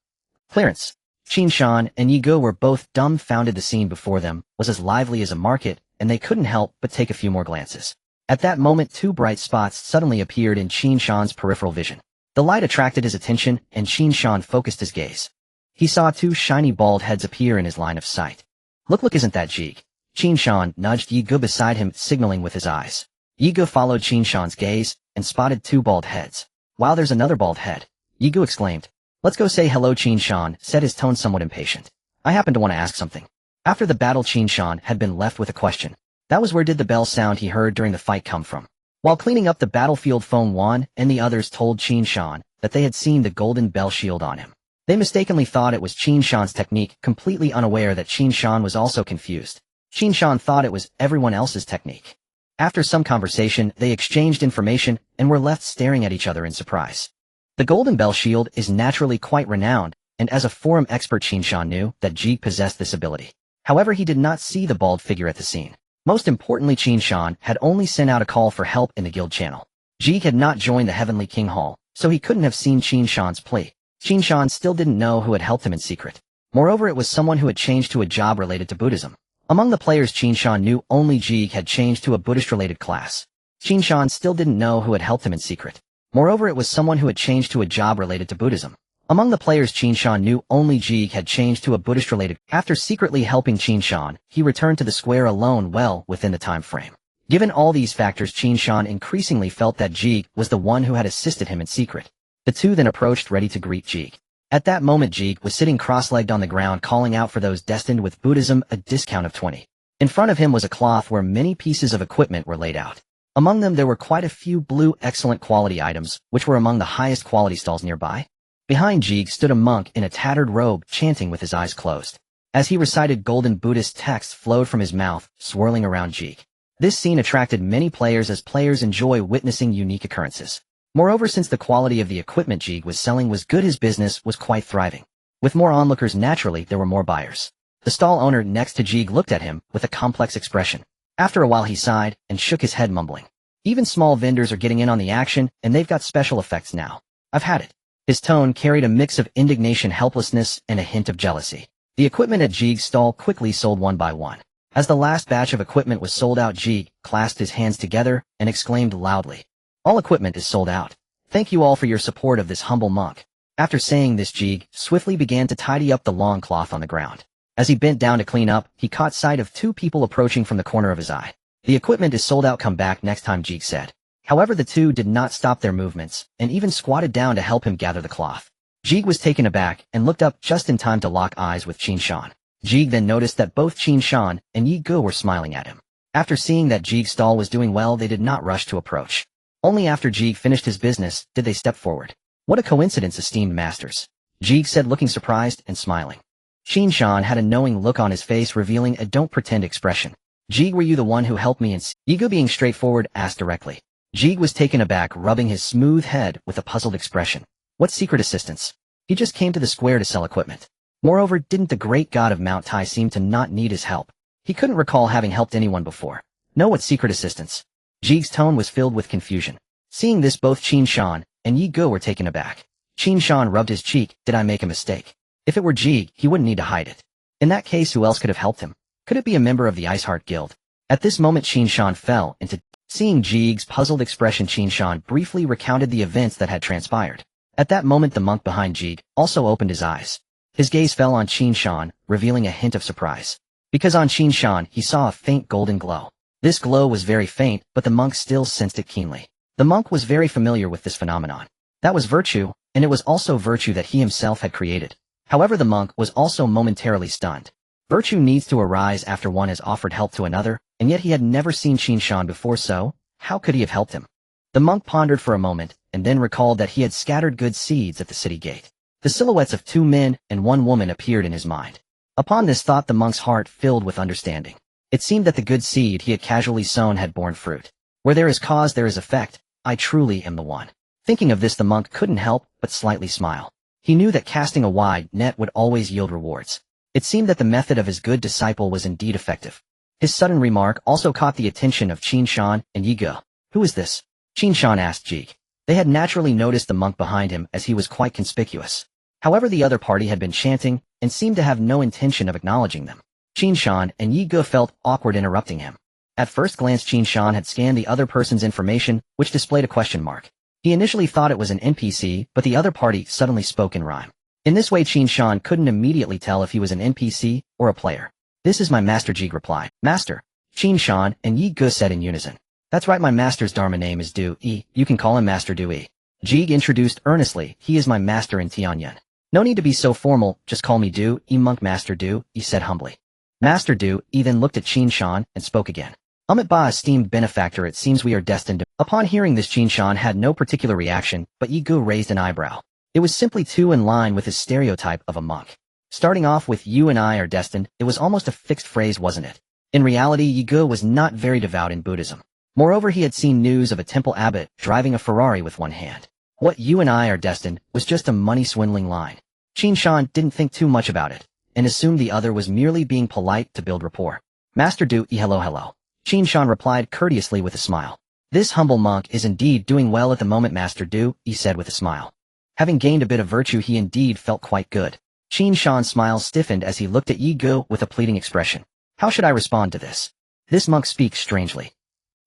Clearance. Qin Shan and Yigo were both dumbfounded. The scene before them was as lively as a market, and they couldn't help but take a few more glances. At that moment, two bright spots suddenly appeared in Qin Shan's peripheral vision. The light attracted his attention, and Qin Shan focused his gaze. He saw two shiny bald heads appear in his line of sight. Look, isn't that Jig? Qin Shan nudged Yigo beside him, signaling with his eyes. Yigo followed Qin Shan's gaze and spotted two bald heads. Wow, there's another bald head. Yigo exclaimed. Let's go say hello. Qin Shan said, his tone somewhat impatient. I happen to want to ask something. After the battle, Qin Shan had been left with a question. That was, where did the bell sound he heard during the fight come from? While cleaning up the battlefield, Feng Wan and the others told Qin Shan that they had seen the golden bell shield on him. They mistakenly thought it was Qin Shan's technique, completely unaware that Qin Shan was also confused. Qin Shan thought it was everyone else's technique. After some conversation, they exchanged information and were left staring at each other in surprise. The golden bell shield is naturally quite renowned, and as a forum expert, Qin Shan knew that Jig possessed this ability. However, he did not see the bald figure at the scene. Most importantly, Qin Shan had only sent out a call for help in the guild channel. Jig had not joined the Heavenly King Hall, so he couldn't have seen Qin Shan's plea. Qin Shan still didn't know who had helped him in secret. Moreover, it was someone who had changed to a job related to Buddhism. Among the players, Qin Shan knew only Jig had changed to a Buddhist-related class. Qin Shan still didn't know who had helped him in secret. Moreover, it was someone who had changed to a job related to Buddhism. Among the players, Qin Shan knew only Jig had changed to a Buddhist-related. After secretly helping Qin Shan, he returned to the square alone well within the time frame. Given all these factors, Qin Shan increasingly felt that Jig was the one who had assisted him in secret. The two then approached, ready to greet Jig. At that moment, Jig was sitting cross-legged on the ground, calling out for those destined with Buddhism a discount of 20. In front of him was a cloth where many pieces of equipment were laid out. Among them there were quite a few blue excellent quality items, which were among the highest quality stalls nearby. Behind Jig stood a monk in a tattered robe, chanting with his eyes closed. As he recited, golden Buddhist texts flowed from his mouth, swirling around Jig. This scene attracted many players, as players enjoy witnessing unique occurrences. Moreover, since the quality of the equipment Jig was selling was good, his business was quite thriving. With more onlookers, naturally there were more buyers. The stall owner next to Jig looked at him with a complex expression. After a while he sighed and shook his head, mumbling. Even small vendors are getting in on the action, and they've got special effects now. I've had it. His tone carried a mix of indignation, helplessness, and a hint of jealousy. The equipment at Jig's stall quickly sold one by one. As the last batch of equipment was sold out, Jig clasped his hands together and exclaimed loudly. All equipment is sold out. Thank you all for your support of this humble monk. After saying this, Jig swiftly began to tidy up the long cloth on the ground. As he bent down to clean up, he caught sight of two people approaching from the corner of his eye. The equipment is sold out, come back next time, Jig said. However, the two did not stop their movements, and even squatted down to help him gather the cloth. Jig was taken aback and looked up just in time to lock eyes with Qin Shan. Jig then noticed that both Qin Shan and Yi Ge were smiling at him. After seeing that Jig's stall was doing well, they did not rush to approach. Only after Jig finished his business did they step forward. What a coincidence, esteemed masters, Jig said, looking surprised and smiling. Qin Shan had a knowing look on his face, revealing a don't pretend expression. Jig, were you the one who helped me? And Yi Ge, being straightforward, asked directly. Jig was taken aback, rubbing his smooth head with a puzzled expression. What secret assistance? He just came to the square to sell equipment. Moreover, didn't the great god of Mount Tai seem to not need his help? He couldn't recall having helped anyone before. No, what secret assistance? Jig's tone was filled with confusion. Seeing this, both Qin Shan and Yi Ge were taken aback. Qin Shan rubbed his cheek. Did I make a mistake? If it were Jig, he wouldn't need to hide it. In that case, who else could have helped him? Could it be a member of the Iceheart Guild? At this moment, Qin Shan fell into Seeing Jig's puzzled expression, Qin Shan briefly recounted the events that had transpired. At that moment the monk behind Jig also opened his eyes. His gaze fell on Qin Shan, revealing a hint of surprise. Because on Qin Shan he saw a faint golden glow. This glow was very faint, but the monk still sensed it keenly. The monk was very familiar with this phenomenon. That was virtue, and it was also virtue that he himself had created. However, the monk was also momentarily stunned. Virtue needs to arise after one has offered help to another, and yet he had never seen Qin Shan before, so how could he have helped him? The monk pondered for a moment, and then recalled that he had scattered good seeds at the city gate. The silhouettes of 2 men and 1 woman appeared in his mind. Upon this thought the monk's heart filled with understanding. It seemed that the good seed he had casually sown had borne fruit. Where there is cause there is effect. I truly am the one. Thinking of this the monk couldn't help but slightly smile. He knew that casting a wide net would always yield rewards. It seemed that the method of his good disciple was indeed effective. His sudden remark also caught the attention of Qin Shan and Yi Ge. Who is this? Qin Shan asked Jig. They had naturally noticed the monk behind him as he was quite conspicuous. However, the other party had been chanting and seemed to have no intention of acknowledging them. Qin Shan and Yi Ge felt awkward interrupting him. At first glance Qin Shan had scanned the other person's information, which displayed a question mark. He initially thought it was an NPC, but the other party suddenly spoke in rhyme. In this way Qin Shan couldn't immediately tell if he was an NPC or a player. This is my master, Jig replied. Master. Qin Shan and Yi Ge said in unison. That's right, my master's Dharma name is Du Yi. You can call him Master Du Yi. Jig introduced earnestly. He is my master in Tianyan. No need to be so formal, just call me Du Yi. Monk Master Du Yi said humbly. Master Du Yi then looked at Qin Shan and spoke again. Ba esteemed benefactor, it seems we are destined to... Upon hearing this Qin Shan had no particular reaction, but Yi Ge raised an eyebrow. It was simply too in line with his stereotype of a monk. Starting off with you and I are destined, it was almost a fixed phrase, wasn't it? In reality, Yi Ge was not very devout in Buddhism. Moreover, he had seen news of a temple abbot driving a Ferrari with one hand. What you and I are destined was just a money-swindling line. Qin Shan didn't think too much about it, and assumed the other was merely being polite to build rapport. Master Du Yi, hello. Qin Shan replied courteously with a smile. This humble monk is indeed doing well at the moment, Master Du Yi said with a smile. Having gained a bit of virtue, he indeed felt quite good. Qin Shan's smile stiffened as he looked at Yi Ge with a pleading expression. How should I respond to this? This monk speaks strangely.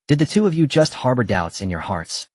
Did the two of you just harbor doubts in your hearts?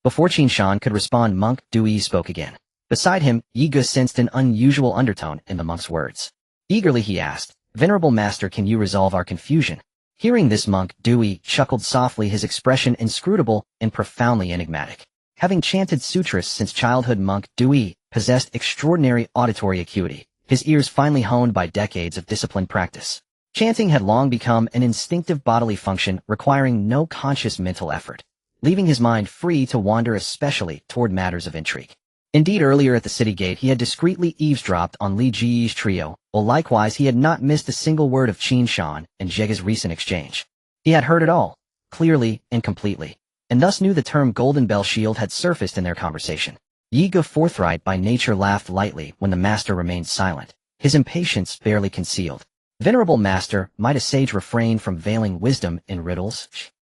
Before Qin Shan could respond, Monk Du Yi spoke again. Beside him, Yi Ge sensed an unusual undertone in the monk's words. Eagerly he asked, Venerable Master, can you resolve our confusion? Hearing this, Monk Du Yi chuckled softly, his expression inscrutable and profoundly enigmatic. Having chanted sutras since childhood, Monk Du Yi possessed extraordinary auditory acuity, his ears finely honed by decades of disciplined practice. Chanting had long become an instinctive bodily function requiring no conscious mental effort, leaving his mind free to wander, especially toward matters of intrigue. Indeed, earlier at the city gate he had discreetly eavesdropped on Li Ji's trio, while likewise he had not missed a single word of Qin Shan and Jege's recent exchange. He had heard it all, clearly and completely, and thus knew the term Golden Bell Shield had surfaced in their conversation. Yi Ge, forthright by nature, laughed lightly when the master remained silent, his impatience barely concealed. Venerable Master, might a sage refrain from veiling wisdom in riddles?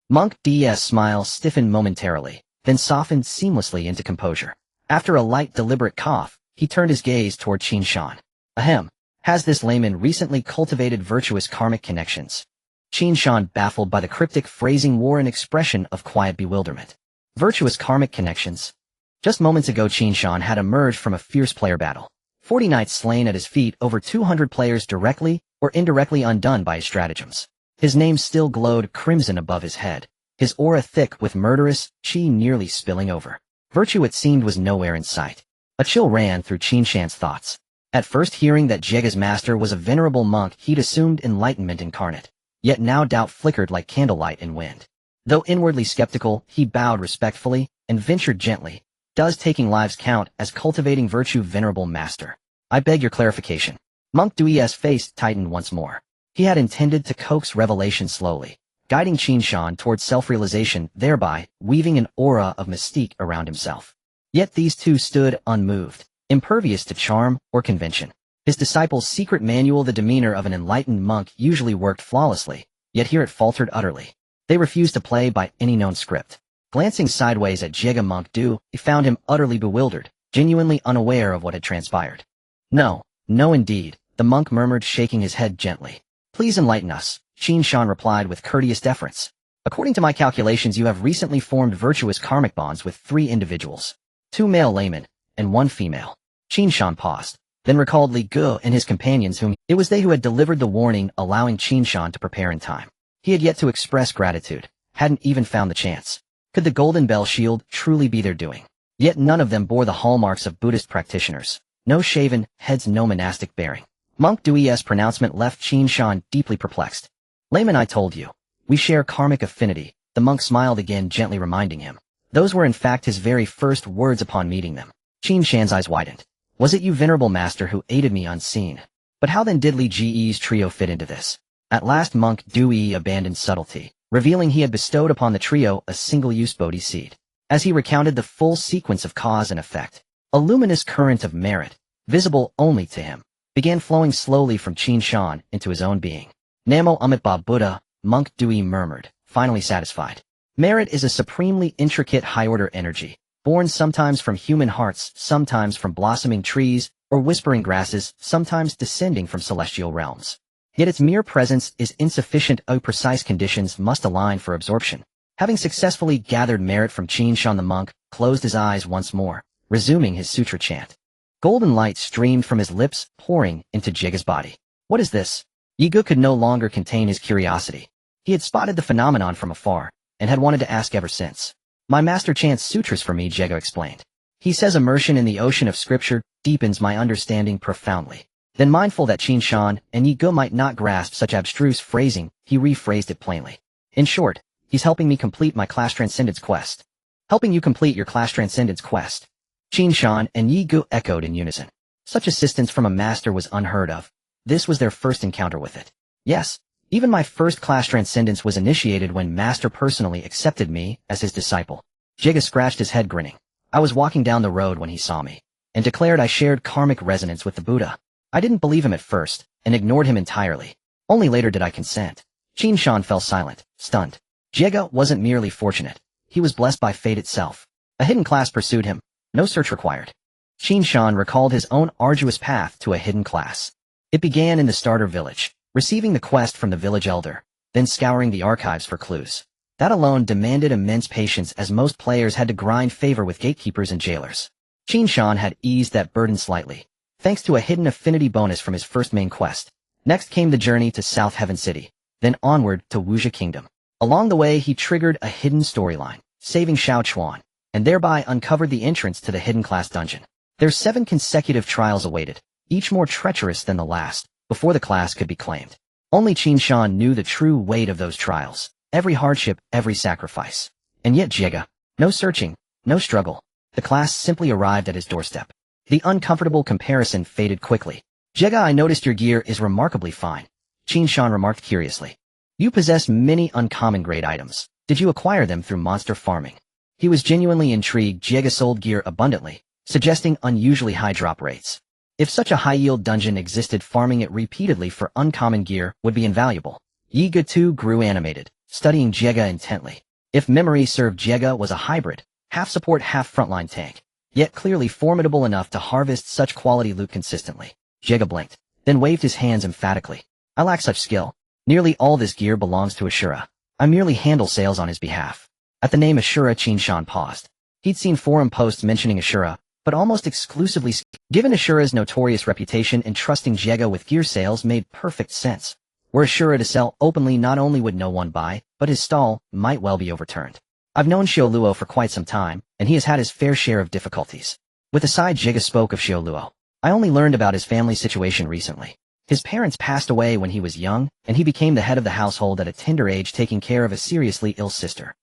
Monk D's smile stiffened momentarily, then softened seamlessly into composure. After a light, deliberate cough, he turned his gaze toward Qin Shan. Ahem. Has this layman recently cultivated virtuous karmic connections? Qin Shan, baffled by the cryptic phrasing, wore an expression of quiet bewilderment. Virtuous karmic connections? Just moments ago Qin Shan had emerged from a fierce player battle. 40 knights slain at his feet, over 200 players directly or indirectly undone by his stratagems. His name still glowed crimson above his head, his aura thick with murderous chi nearly spilling over. Virtue, it seemed, was nowhere in sight. A chill ran through Qin Shan's thoughts. At first, hearing that Jege's master was a venerable monk, he'd assumed enlightenment incarnate. Yet now doubt flickered like candlelight in wind. Though inwardly skeptical, he bowed respectfully and ventured gently. Does taking lives count as cultivating virtue, venerable master? I beg your clarification. Monk Du Yi's face tightened once more. He had intended to coax revelation slowly, guiding Qin Shan towards self-realization, thereby weaving an aura of mystique around himself. Yet these two stood unmoved, impervious to charm or convention. His disciple's secret manual, the demeanor of an enlightened monk, usually worked flawlessly, yet here it faltered utterly. They refused to play by any known script. Glancing sideways at Jege, Monk Du Yi found him utterly bewildered, genuinely unaware of what had transpired. No indeed, the monk murmured, shaking his head gently. Please enlighten us, Qin Shan replied with courteous deference. According to my calculations, you have recently formed virtuous karmic bonds with 3 individuals. 2 male laymen, and 1 female. Qin Shan paused, then recalled Li Gu and his companions whom it was they who had delivered the warning, allowing Qin Shan to prepare in time. He had yet to express gratitude, hadn't even found the chance. Could the Golden Bell Shield truly be their doing? Yet none of them bore the hallmarks of Buddhist practitioners. No shaven heads, no monastic bearing. Monk Dui's pronouncement left Qin Shan deeply perplexed. Layman, I told you. We share karmic affinity. The monk smiled again, gently reminding him. Those were in fact his very first words upon meeting them. Qin Shan's eyes widened. Was it you, venerable master, who aided me unseen? But how then did Li Ji's trio fit into this? At last Monk Dui abandoned subtlety, revealing he had bestowed upon the trio a single-use Bodhi seed. As he recounted the full sequence of cause and effect, a luminous current of merit, visible only to him, began flowing slowly from Qin Shan into his own being. Namo Amitabha Buddha, Monk Dui murmured, finally satisfied. Merit is a supremely intricate high-order energy, born sometimes from human hearts, sometimes from blossoming trees or whispering grasses, sometimes descending from celestial realms. Yet its mere presence is insufficient. Precise conditions must align for absorption. Having successfully gathered merit from Qin Shan, the monk closed his eyes once more, resuming his sutra chant. Golden light streamed from his lips, pouring into Jigga's body. What is this? Yigu could no longer contain his curiosity. He had spotted the phenomenon from afar, and had wanted to ask ever since. My master chants sutras for me, Jigga explained. He says immersion in the ocean of scripture deepens my understanding profoundly. Then, mindful that Qin Shan and Yigu might not grasp such abstruse phrasing, he rephrased it plainly. In short, he's helping me complete my class transcendence quest. Helping you complete your class transcendence quest. Qin Shan and Yigu echoed in unison. Such assistance from a master was unheard of. This was their first encounter with it. Yes, even my first class transcendence was initiated when master personally accepted me as his disciple. Jigga scratched his head, grinning. I was walking down the road when he saw me, and declared I shared karmic resonance with the Buddha. I didn't believe him at first, and ignored him entirely. Only later did I consent. Qin Shan fell silent, stunned. Jigga wasn't merely fortunate. He was blessed by fate itself. A hidden class pursued him. No search required. Qin Shan recalled his own arduous path to a hidden class. It began in the starter village, receiving the quest from the village elder, then scouring the archives for clues. That alone demanded immense patience, as most players had to grind favor with gatekeepers and jailers. Qin Shan had eased that burden slightly, thanks to a hidden affinity bonus from his first main quest. Next came the journey to South Heaven City, then onward to Wuxia Kingdom. Along the way he triggered a hidden storyline, saving Xiao Chuan, and thereby uncovered the entrance to the hidden class dungeon. Their 7 consecutive trials awaited, each more treacherous than the last, before the class could be claimed. Only Qin Shan knew the true weight of those trials, every hardship, every sacrifice. And yet Jigga, no searching, no struggle. The class simply arrived at his doorstep. The uncomfortable comparison faded quickly. Jigga, I noticed your gear is remarkably fine. Qin Shan remarked curiously. You possess many uncommon grade items. Did you acquire them through monster farming? He was genuinely intrigued. Jigga sold gear abundantly, suggesting unusually high drop rates. If such a high-yield dungeon existed, farming it repeatedly for uncommon gear would be invaluable. Yiga too grew animated, studying Jigga intently. If memory served, Jigga was a hybrid, half-support, half-frontline tank, yet clearly formidable enough to harvest such quality loot consistently. Jigga blinked, then waved his hands emphatically. I lack such skill. Nearly all this gear belongs to Ashura. I merely handle sales on his behalf. At the name Ashura, Qin Shan paused. He'd seen forum posts mentioning Ashura, but almost exclusively. Given Ashura's notorious reputation, entrusting Jigga with gear sales made perfect sense. Were Ashura to sell openly, not only would no one buy, but his stall might well be overturned. I've known Xiao Luo for quite some time, and he has had his fair share of difficulties. With a sigh, Jigga spoke of Xiao Luo. I only learned about his family situation recently. His parents passed away when he was young, and he became the head of the household at a tender age, taking care of a seriously ill sister.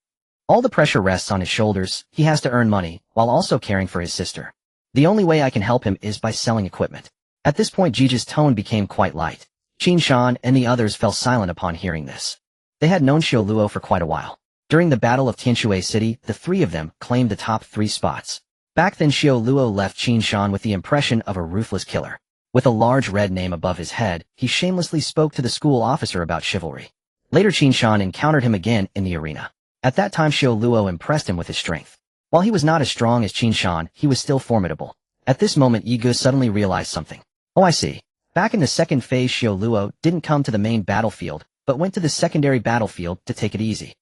All the pressure rests on his shoulders. He has to earn money, while also caring for his sister. The only way I can help him is by selling equipment. At this point Jiji's tone became quite light. Qin Shan and the others fell silent upon hearing this. They had known Xiao Luo for quite a while. During the Battle of Tianshui City, the 3 of them claimed the top 3 spots. Back then Xiao Luo left Qin Shan with the impression of a ruthless killer. With a large red name above his head, he shamelessly spoke to the school officer about chivalry. Later Qin Shan encountered him again in the arena. At that time Xiao Luo impressed him with his strength. While he was not as strong as Qin Shan, he was still formidable. At this moment Yigu suddenly realized something. Oh, I see. Back in the second phase Xiao Luo didn't come to the main battlefield, but went to the secondary battlefield to take it easy.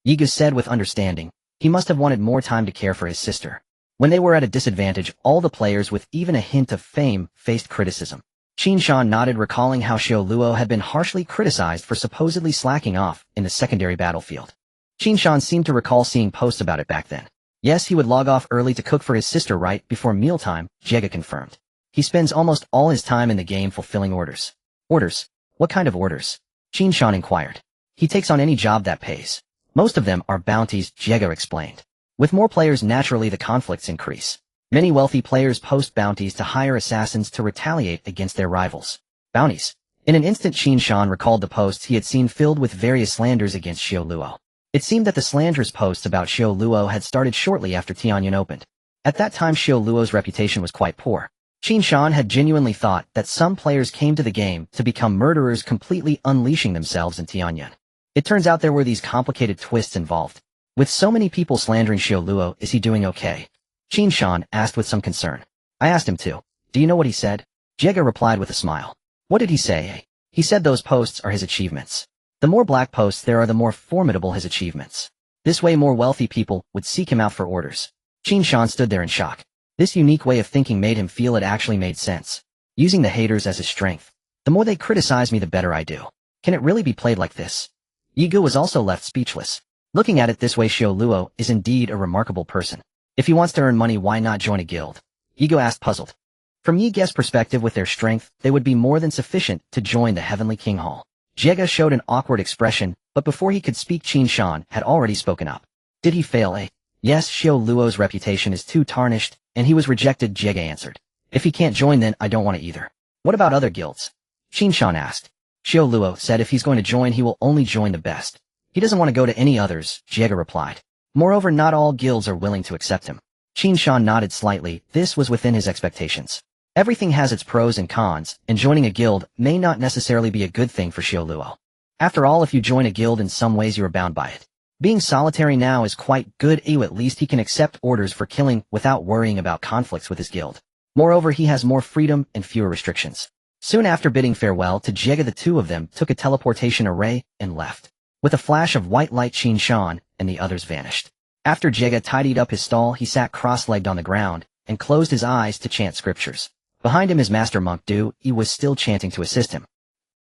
Yiga said with understanding. He must have wanted more time to care for his sister. When they were at a disadvantage, all the players with even a hint of fame faced criticism. Qin Shan nodded, recalling how Xiao Luo had been harshly criticized for supposedly slacking off in the secondary battlefield. Qin Shan seemed to recall seeing posts about it back then. Yes, he would log off early to cook for his sister right before mealtime, Jega confirmed. He spends almost all his time in the game fulfilling orders. Orders? What kind of orders? Qin Shan inquired. He takes on any job that pays. Most of them are bounties, Jega explained. With more players, naturally the conflicts increase. Many wealthy players post bounties to hire assassins to retaliate against their rivals. Bounties. In an instant, Qin Shan recalled the posts he had seen filled with various slanders against Xiao Luo. It seemed that the slanderous posts about Xiao Luo had started shortly after Tianyan opened. At that time, Xiao Luo's reputation was quite poor. Qin Shan had genuinely thought that some players came to the game to become murderers, completely unleashing themselves in Tianyan. It turns out there were these complicated twists involved. With so many people slandering Xiao Luo, is he doing okay? Qin Shan asked with some concern. I asked him too. Do you know what he said? Jega replied with a smile. What did he say? He said those posts are his achievements. The more black posts there are, the more formidable his achievements. This way more wealthy people would seek him out for orders. Qin Shan stood there in shock. This unique way of thinking made him feel it actually made sense. Using the haters as his strength. The more they criticize me, the better I do. Can it really be played like this? Yigu was also left speechless. Looking at it this way, Xiao Luo is indeed a remarkable person. If he wants to earn money, why not join a guild? Yigu asked, puzzled. From Yige's perspective, with their strength, they would be more than sufficient to join the Heavenly King Hall. Jega showed an awkward expression, but before he could speak, Qin Shan had already spoken up. Did he fail? Yes, Xiao Luo's reputation is too tarnished, and he was rejected, Jega answered. If he can't join, then I don't want to either. What about other guilds? Qin Shan asked. Xiao Luo said if he's going to join, he will only join the best. He doesn't want to go to any others, Jega replied. Moreover, not all guilds are willing to accept him. Qin Shan nodded slightly. This was within his expectations. Everything has its pros and cons, and joining a guild may not necessarily be a good thing for Xiao Luo. After all, if you join a guild, in some ways you are bound by it. Being solitary now is quite good. At least he can accept orders for killing without worrying about conflicts with his guild. Moreover, he has more freedom and fewer restrictions. Soon after bidding farewell to Jega, the two of them took a teleportation array and left. With a flash of white light, Qin Shan and the others vanished. After Jega tidied up his stall, he sat cross-legged on the ground and closed his eyes to chant scriptures. Behind him, his master monk Du Yi was still chanting to assist him.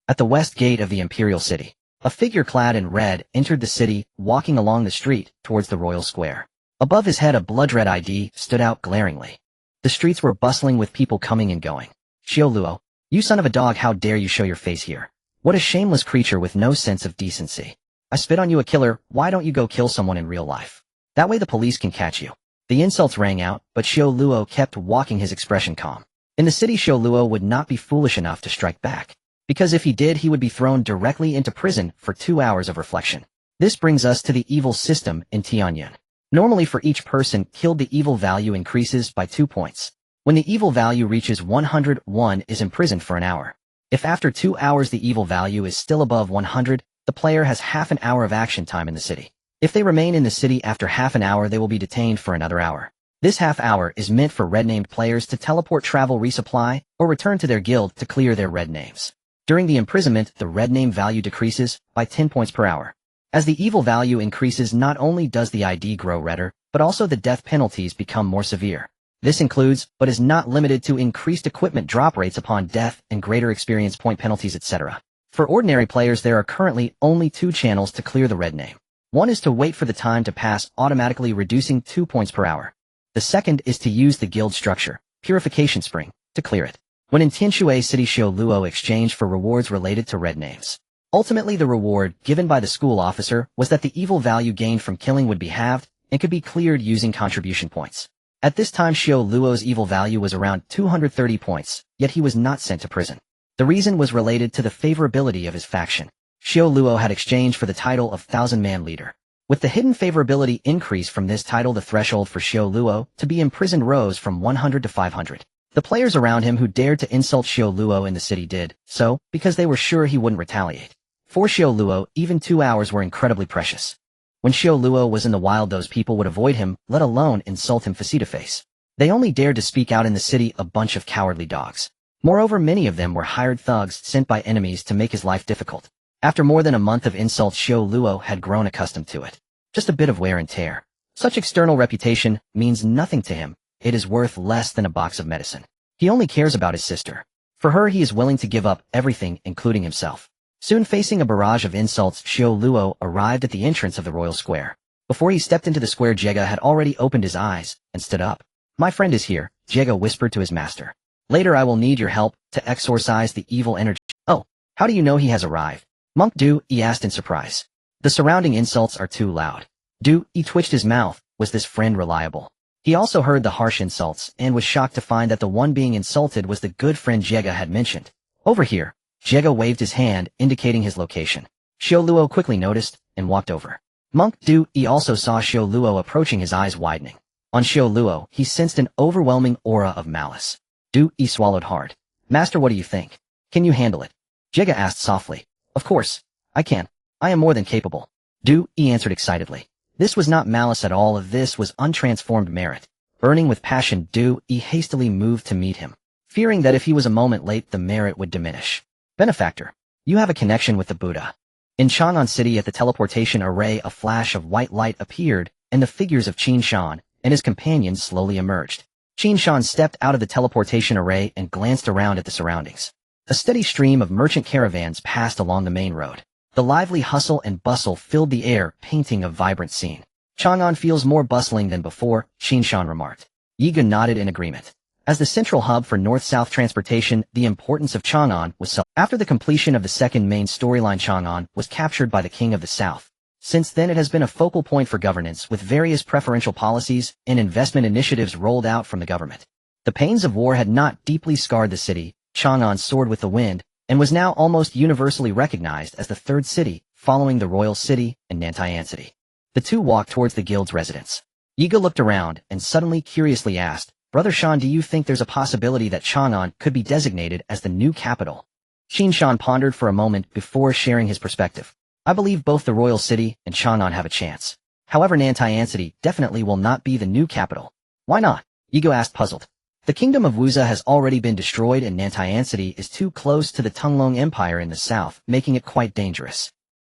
At the west gate of the imperial city, a figure clad in red entered the city, walking along the street towards the royal square. Above his head, a blood-red ID stood out glaringly. The streets were bustling with people coming and going. Xiao Luo, you son of a dog, how dare you show your face here? What a shameless creature with no sense of decency. I spit on you, a killer. Why don't you go kill someone in real life? That way the police can catch you. The insults rang out, but Xiao Luo kept walking, his expression calm. In the city, Xiao Luo would not be foolish enough to strike back. Because if he did, he would be thrown directly into prison for 2 hours of reflection. This brings us to the evil system in Tianyan. Normally, for each person killed, the evil value increases by 2 points. When the evil value reaches 100, one is imprisoned for an hour. If after 2 hours the evil value is still above 100, the player has half an hour of action time in the city. If they remain in the city after half an hour, they will be detained for another hour. This half hour is meant for red-named players to teleport, travel, resupply, or return to their guild to clear their red names. During the imprisonment, the red name value decreases by 10 points per hour. As the evil value increases, not only does the ID grow redder, but also the death penalties become more severe. This includes, but is not limited to, increased equipment drop rates upon death and greater experience point penalties, etc. For ordinary players, there are currently only 2 channels to clear the red name. One is to wait for the time to pass, automatically reducing 2 points per hour. The second is to use the guild structure, Purification Spring, to clear it. When in Tianshui City, Xiao Luo exchanged for rewards related to red names. Ultimately, the reward given by the school officer was that the evil value gained from killing would be halved and could be cleared using contribution points. At this time, Xiao Luo's evil value was around 230 points, yet he was not sent to prison. The reason was related to the favorability of his faction. Xiao Luo had exchanged for the title of 1,000-man leader. With the hidden favorability increase from this title, the threshold for Xiao Luo to be imprisoned rose from 100 to 500. The players around him who dared to insult Xiao Luo in the city did so because they were sure he wouldn't retaliate. For Xiao Luo, even 2 hours were incredibly precious. When Xiao Luo was in the wild, those people would avoid him, let alone insult him face to face. They only dared to speak out in the city, a bunch of cowardly dogs. Moreover, many of them were hired thugs sent by enemies to make his life difficult. After more than a month of insults, Xiao Luo had grown accustomed to it. Just a bit of wear and tear. Such external reputation means nothing to him. It is worth less than a box of medicine. He only cares about his sister. For her he is willing to give up everything, including himself. Soon facing a barrage of insults, Xiao Luo arrived at the entrance of the royal square. Before he stepped into the square, Jega had already opened his eyes and stood up. My friend is here, Jega whispered to his master. Later I will need your help to exorcise the evil energy. Oh, how do you know he has arrived? Monk Du, he asked in surprise. The surrounding insults are too loud. Du, he twitched his mouth. Was this friend reliable? He also heard the harsh insults and was shocked to find that the one being insulted was the good friend Jega had mentioned. Over here. Jega waved his hand, indicating his location. Xiao Luo quickly noticed and walked over. Monk Du, he also saw Xiao Luo approaching, his eyes widening. On Xiao Luo, he sensed an overwhelming aura of malice. Du, he swallowed hard. Master, what do you think? Can you handle it? Jega asked softly. Of course. I can. I am more than capable. Du, he answered excitedly. This was not malice at all, this was untransformed merit. Burning with passion, Du, he hastily moved to meet him, fearing that if he was a moment late the merit would diminish. Benefactor, you have a connection with the Buddha. In Chang'an City at the teleportation array a flash of white light appeared, and the figures of Qin Shan and his companions slowly emerged. Qin Shan stepped out of the teleportation array and glanced around at the surroundings. A steady stream of merchant caravans passed along the main road. The lively hustle and bustle filled the air, painting a vibrant scene. Chang'an feels more bustling than before, Qin Shan remarked. Yiga nodded in agreement. As the central hub for north-south transportation, the importance of Chang'an was after the completion of the second main storyline. Chang'an was captured by the King of the South. Since then it has been a focal point for governance, with various preferential policies and investment initiatives rolled out from the government. The pains of war had not deeply scarred the city. Chang'an soared with the wind, and was now almost universally recognized as the third city, following the Royal City and Nantian City. The two walked towards the guild's residence. Yiga looked around and suddenly curiously asked, Brother Shan, do you think there's a possibility that Chang'an could be designated as the new capital? Qin Shan pondered for a moment before sharing his perspective. I believe both the Royal City and Chang'an have a chance. However, Nantian City definitely will not be the new capital. Why not? Yiga asked, puzzled. The kingdom of Wuza has already been destroyed and Nantian City is too close to the Tunglong Empire in the south, making it quite dangerous.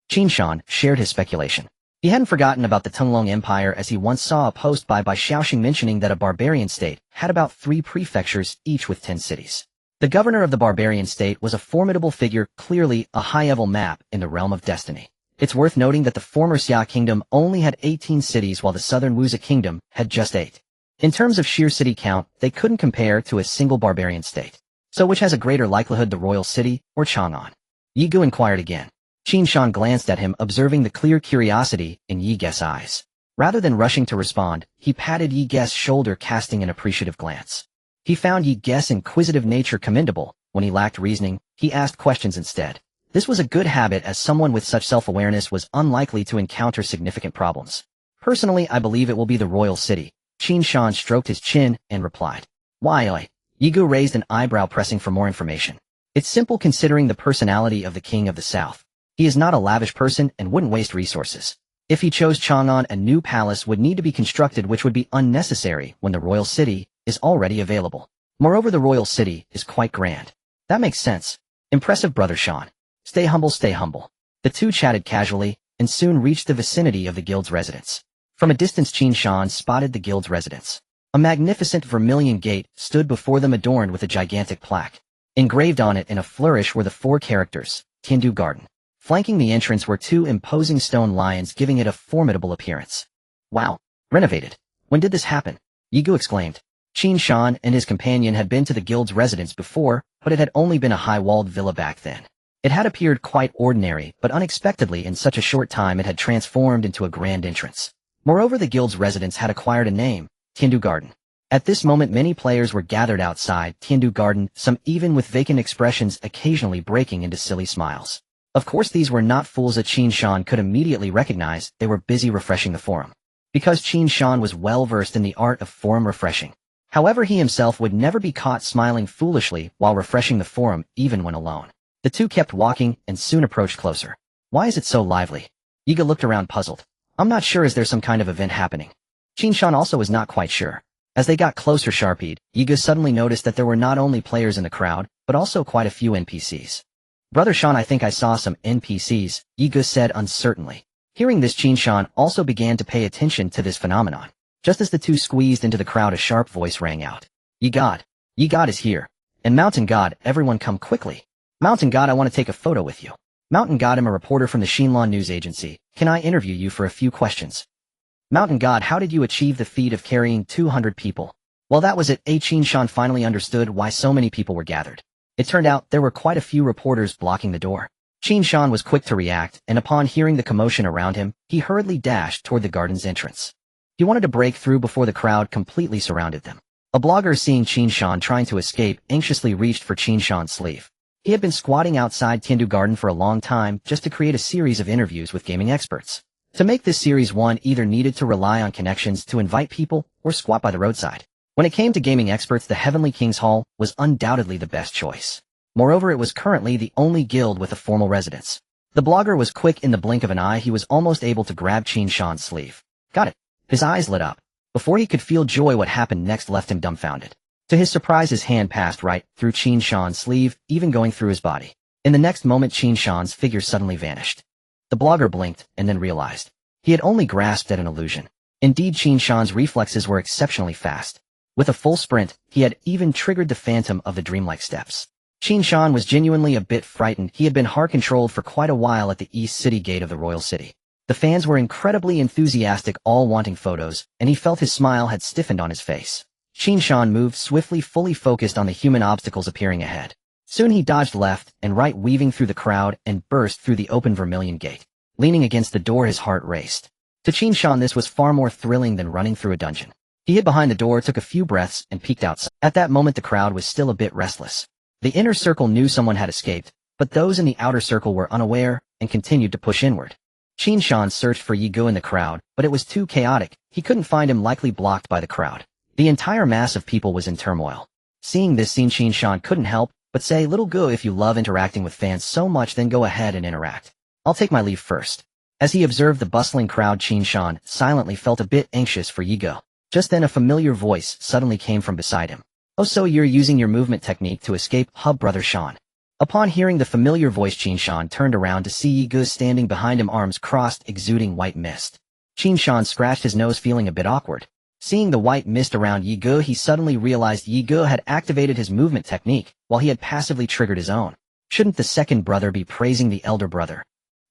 Qin Shan shared his speculation. He hadn't forgotten about the Tunglong Empire, as he once saw a post by Xiaoxing mentioning that a barbarian state had about 3 prefectures, each with 10 cities. The governor of the barbarian state was a formidable figure, clearly a high-level map in the realm of destiny. It's worth noting that the former Xia kingdom only had 18 cities while the southern Wuza kingdom had just 8. In terms of sheer city count, they couldn't compare to a single barbarian state. So which has a greater likelihood, the Royal City or Chang'an? Yigu inquired again. Qin Shan glanced at him, observing the clear curiosity in Yi Ge's eyes. Rather than rushing to respond, he patted Yi Ge's shoulder, casting an appreciative glance. He found Yi Ge's inquisitive nature commendable. When he lacked reasoning, he asked questions instead. This was a good habit, as someone with such self-awareness was unlikely to encounter significant problems. Personally, I believe it will be the Royal City. Qin Shan stroked his chin and replied. Why? Yigu raised an eyebrow, pressing for more information. It's simple, considering the personality of the King of the South. He is not a lavish person and wouldn't waste resources. If he chose Chang'an, a new palace would need to be constructed, which would be unnecessary when the Royal City is already available. Moreover, the Royal City is quite grand. That makes sense. Impressive, Brother Shan. Stay humble, stay humble. The two chatted casually and soon reached the vicinity of the guild's residence. From a distance, Qin Shan spotted the guild's residence. A magnificent vermilion gate stood before them, adorned with a gigantic plaque. Engraved on it in a flourish were the 4 characters, Tiandu Garden. Flanking the entrance were 2 imposing stone lions, giving it a formidable appearance. Wow! Renovated. When did this happen? Yigu exclaimed. Qin Shan and his companion had been to the guild's residence before, but it had only been a high-walled villa back then. It had appeared quite ordinary, but unexpectedly in such a short time it had transformed into a grand entrance. Moreover, the guild's residence had acquired a name, Tiandu Garden. At this moment many players were gathered outside Tiandu Garden, some even with vacant expressions, occasionally breaking into silly smiles. Of course these were not fools that Qin Shan could immediately recognize. They were busy refreshing the forum. Because Qin Shan was well versed in the art of forum refreshing. However, he himself would never be caught smiling foolishly while refreshing the forum, even when alone. The two kept walking and soon approached closer. Why is it so lively? Yiga looked around, puzzled. I'm not sure, is there some kind of event happening? Qin Shan also was not quite sure. As they got closer, Sharpied, Yiga suddenly noticed that there were not only players in the crowd, but also quite a few NPCs. Brother Shan, I think I saw some NPCs, Yiga said uncertainly. Hearing this, Qin Shan also began to pay attention to this phenomenon. Just as the two squeezed into the crowd, a sharp voice rang out. Ye God is here. And Mountain God, everyone come quickly. Mountain God, I want to take a photo with you. Mountain God, I'm a reporter from the Xinlan news agency. Can I interview you for a few questions? Mountain God, how did you achieve the feat of carrying 200 people? Well, that was it. Qin Shan finally understood why so many people were gathered. It turned out there were quite a few reporters blocking the door. Qin Shan was quick to react, and upon hearing the commotion around him, he hurriedly dashed toward the garden's entrance. He wanted to break through before the crowd completely surrounded them. A blogger, seeing Qin Shan trying to escape, anxiously reached for Qin Shan's sleeve. He had been squatting outside Tiandu Garden for a long time just to create a series of interviews with gaming experts. To make this series, one either needed to rely on connections to invite people or squat by the roadside. When it came to gaming experts, the Heavenly King's Hall was undoubtedly the best choice. Moreover, it was currently the only guild with a formal residence. The blogger was quick. In the blink of an eye, he was almost able to grab Qin Shan's sleeve. Got it. His eyes lit up. Before he could feel joy, what happened next left him dumbfounded. To his surprise, his hand passed right through Qin Shan's sleeve, even going through his body. In the next moment, Qin Shan's figure suddenly vanished. The blogger blinked and then realized he had only grasped at an illusion. Indeed, Qin Shan's reflexes were exceptionally fast. With a full sprint, he had even triggered the phantom of the dreamlike steps. Qin Shan was genuinely a bit frightened. He had been hard-controlled for quite a while at the East City gate of the royal city. The fans were incredibly enthusiastic, all wanting photos, and he felt his smile had stiffened on his face. Qin Shan moved swiftly, fully focused on the human obstacles appearing ahead. Soon he dodged left and right, weaving through the crowd, and burst through the open vermilion gate. Leaning against the door, his heart raced. To Qin Shan, this was far more thrilling than running through a dungeon. He hid behind the door, took a few breaths, and peeked outside. At that moment, the crowd was still a bit restless. The inner circle knew someone had escaped, but those in the outer circle were unaware and continued to push inward. Qin Shan searched for Yi Ge in the crowd, but it was too chaotic. He couldn't find him, likely blocked by the crowd. The entire mass of people was in turmoil. Seeing this scene, Qin Shan couldn't help but say, "Little Ge, if you love interacting with fans so much, then go ahead and interact. I'll take my leave first." As he observed the bustling crowd, Qin Shan silently felt a bit anxious for Yi Ge. Just then, a familiar voice suddenly came from beside him. "Oh, so you're using your movement technique to escape, huh, Brother Shan?" Upon hearing the familiar voice, Qin Shan turned around to see Yi Ge standing behind him, arms crossed, exuding white mist. Qin Shan scratched his nose, feeling a bit awkward. Seeing the white mist around Yi Ge, he suddenly realized Yi Ge had activated his movement technique, while he had passively triggered his own. Shouldn't the second brother be praising the elder brother?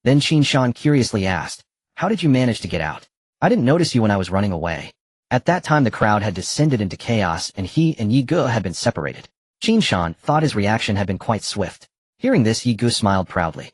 Then Qin Shan curiously asked, "How did you manage to get out? I didn't notice you when I was running away." At that time, the crowd had descended into chaos, and he and Yi Ge had been separated. Qin Shan thought his reaction had been quite swift. Hearing this, Yi Ge smiled proudly.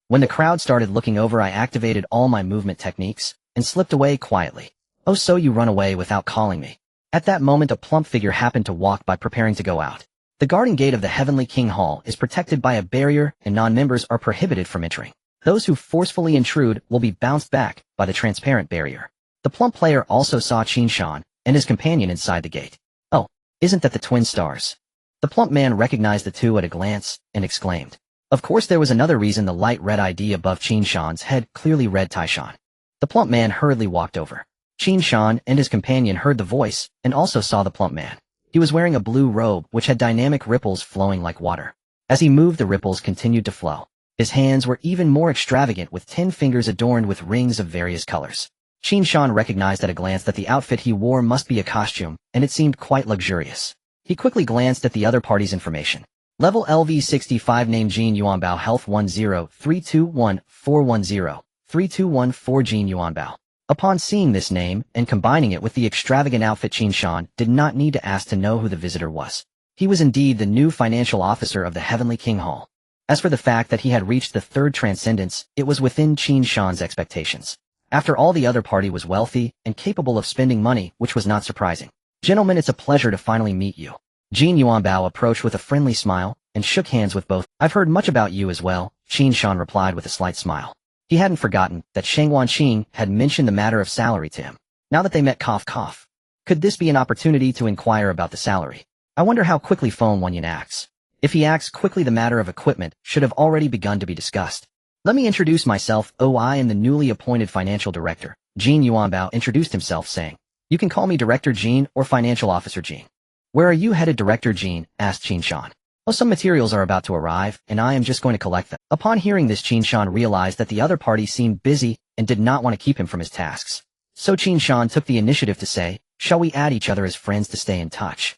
"When the crowd started looking over, I activated all my movement techniques and slipped away quietly." "Oh, so you run away without calling me." At that moment, a plump figure happened to walk by, preparing to go out. The garden gate of the Heavenly King Hall is protected by a barrier, and non-members are prohibited from entering. Those who forcefully intrude will be bounced back by the transparent barrier. The plump player also saw Qin Shan and his companion inside the gate. "Oh, isn't that the twin stars?" The plump man recognized the two at a glance and exclaimed. Of course, there was another reason: the light red ID above Qin Shan's head clearly read Taishan. The plump man hurriedly walked over. Qin Shan and his companion heard the voice and also saw the plump man. He was wearing a blue robe which had dynamic ripples flowing like water. As he moved, the ripples continued to flow. His hands were even more extravagant, with 10 fingers adorned with rings of various colors. Qin Shan recognized at a glance that the outfit he wore must be a costume, and it seemed quite luxurious. He quickly glanced at the other party's information. Level LV65, name Jin Yuanbao, health 10-321-410, 3214 Jin Yuanbao. Upon seeing this name and combining it with the extravagant outfit, Qin Shan did not need to ask to know who the visitor was. He was indeed the new financial officer of the Heavenly King Hall. As for the fact that he had reached the third transcendence, it was within Qin Shan's expectations. After all, the other party was wealthy and capable of spending money, which was not surprising. "Gentlemen, it's a pleasure to finally meet you." Jin Yuanbao approached with a friendly smile and shook hands with both. "I've heard much about you as well," Qin Shan replied with a slight smile. He hadn't forgotten that Shang Wanqing had mentioned the matter of salary to him. Now that they met, cough cough. Could this be an opportunity to inquire about the salary? I wonder how quickly Feng Wanyan acts. If he acts quickly, the matter of equipment should have already begun to be discussed. "Let me introduce myself. I am the newly appointed financial director." Jin Yuanbao introduced himself, saying, "You can call me Director Jin or Financial Officer Jin." "Where are you headed, Director Jin?" asked Qin Shan. "Oh, some materials are about to arrive, and I am just going to collect them." Upon hearing this, Qin Shan realized that the other party seemed busy and did not want to keep him from his tasks. So Qin Shan took the initiative to say, "Shall we add each other as friends to stay in touch?"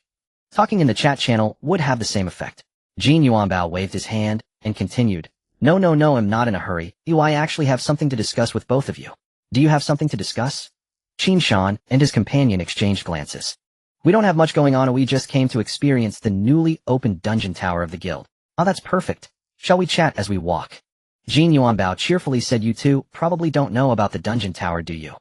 Talking in the chat channel would have the same effect. Jin Yuanbao waved his hand and continued, No, I'm not in a hurry. I actually have something to discuss with both of you. Do you have something to discuss?" Qin Shan and his companion exchanged glances. "We don't have much going on. We just came to experience the newly opened dungeon tower of the guild." "Oh, that's perfect. Shall we chat as we walk?" Jin Yuanbao cheerfully said, "You two probably don't know about the dungeon tower, do you?"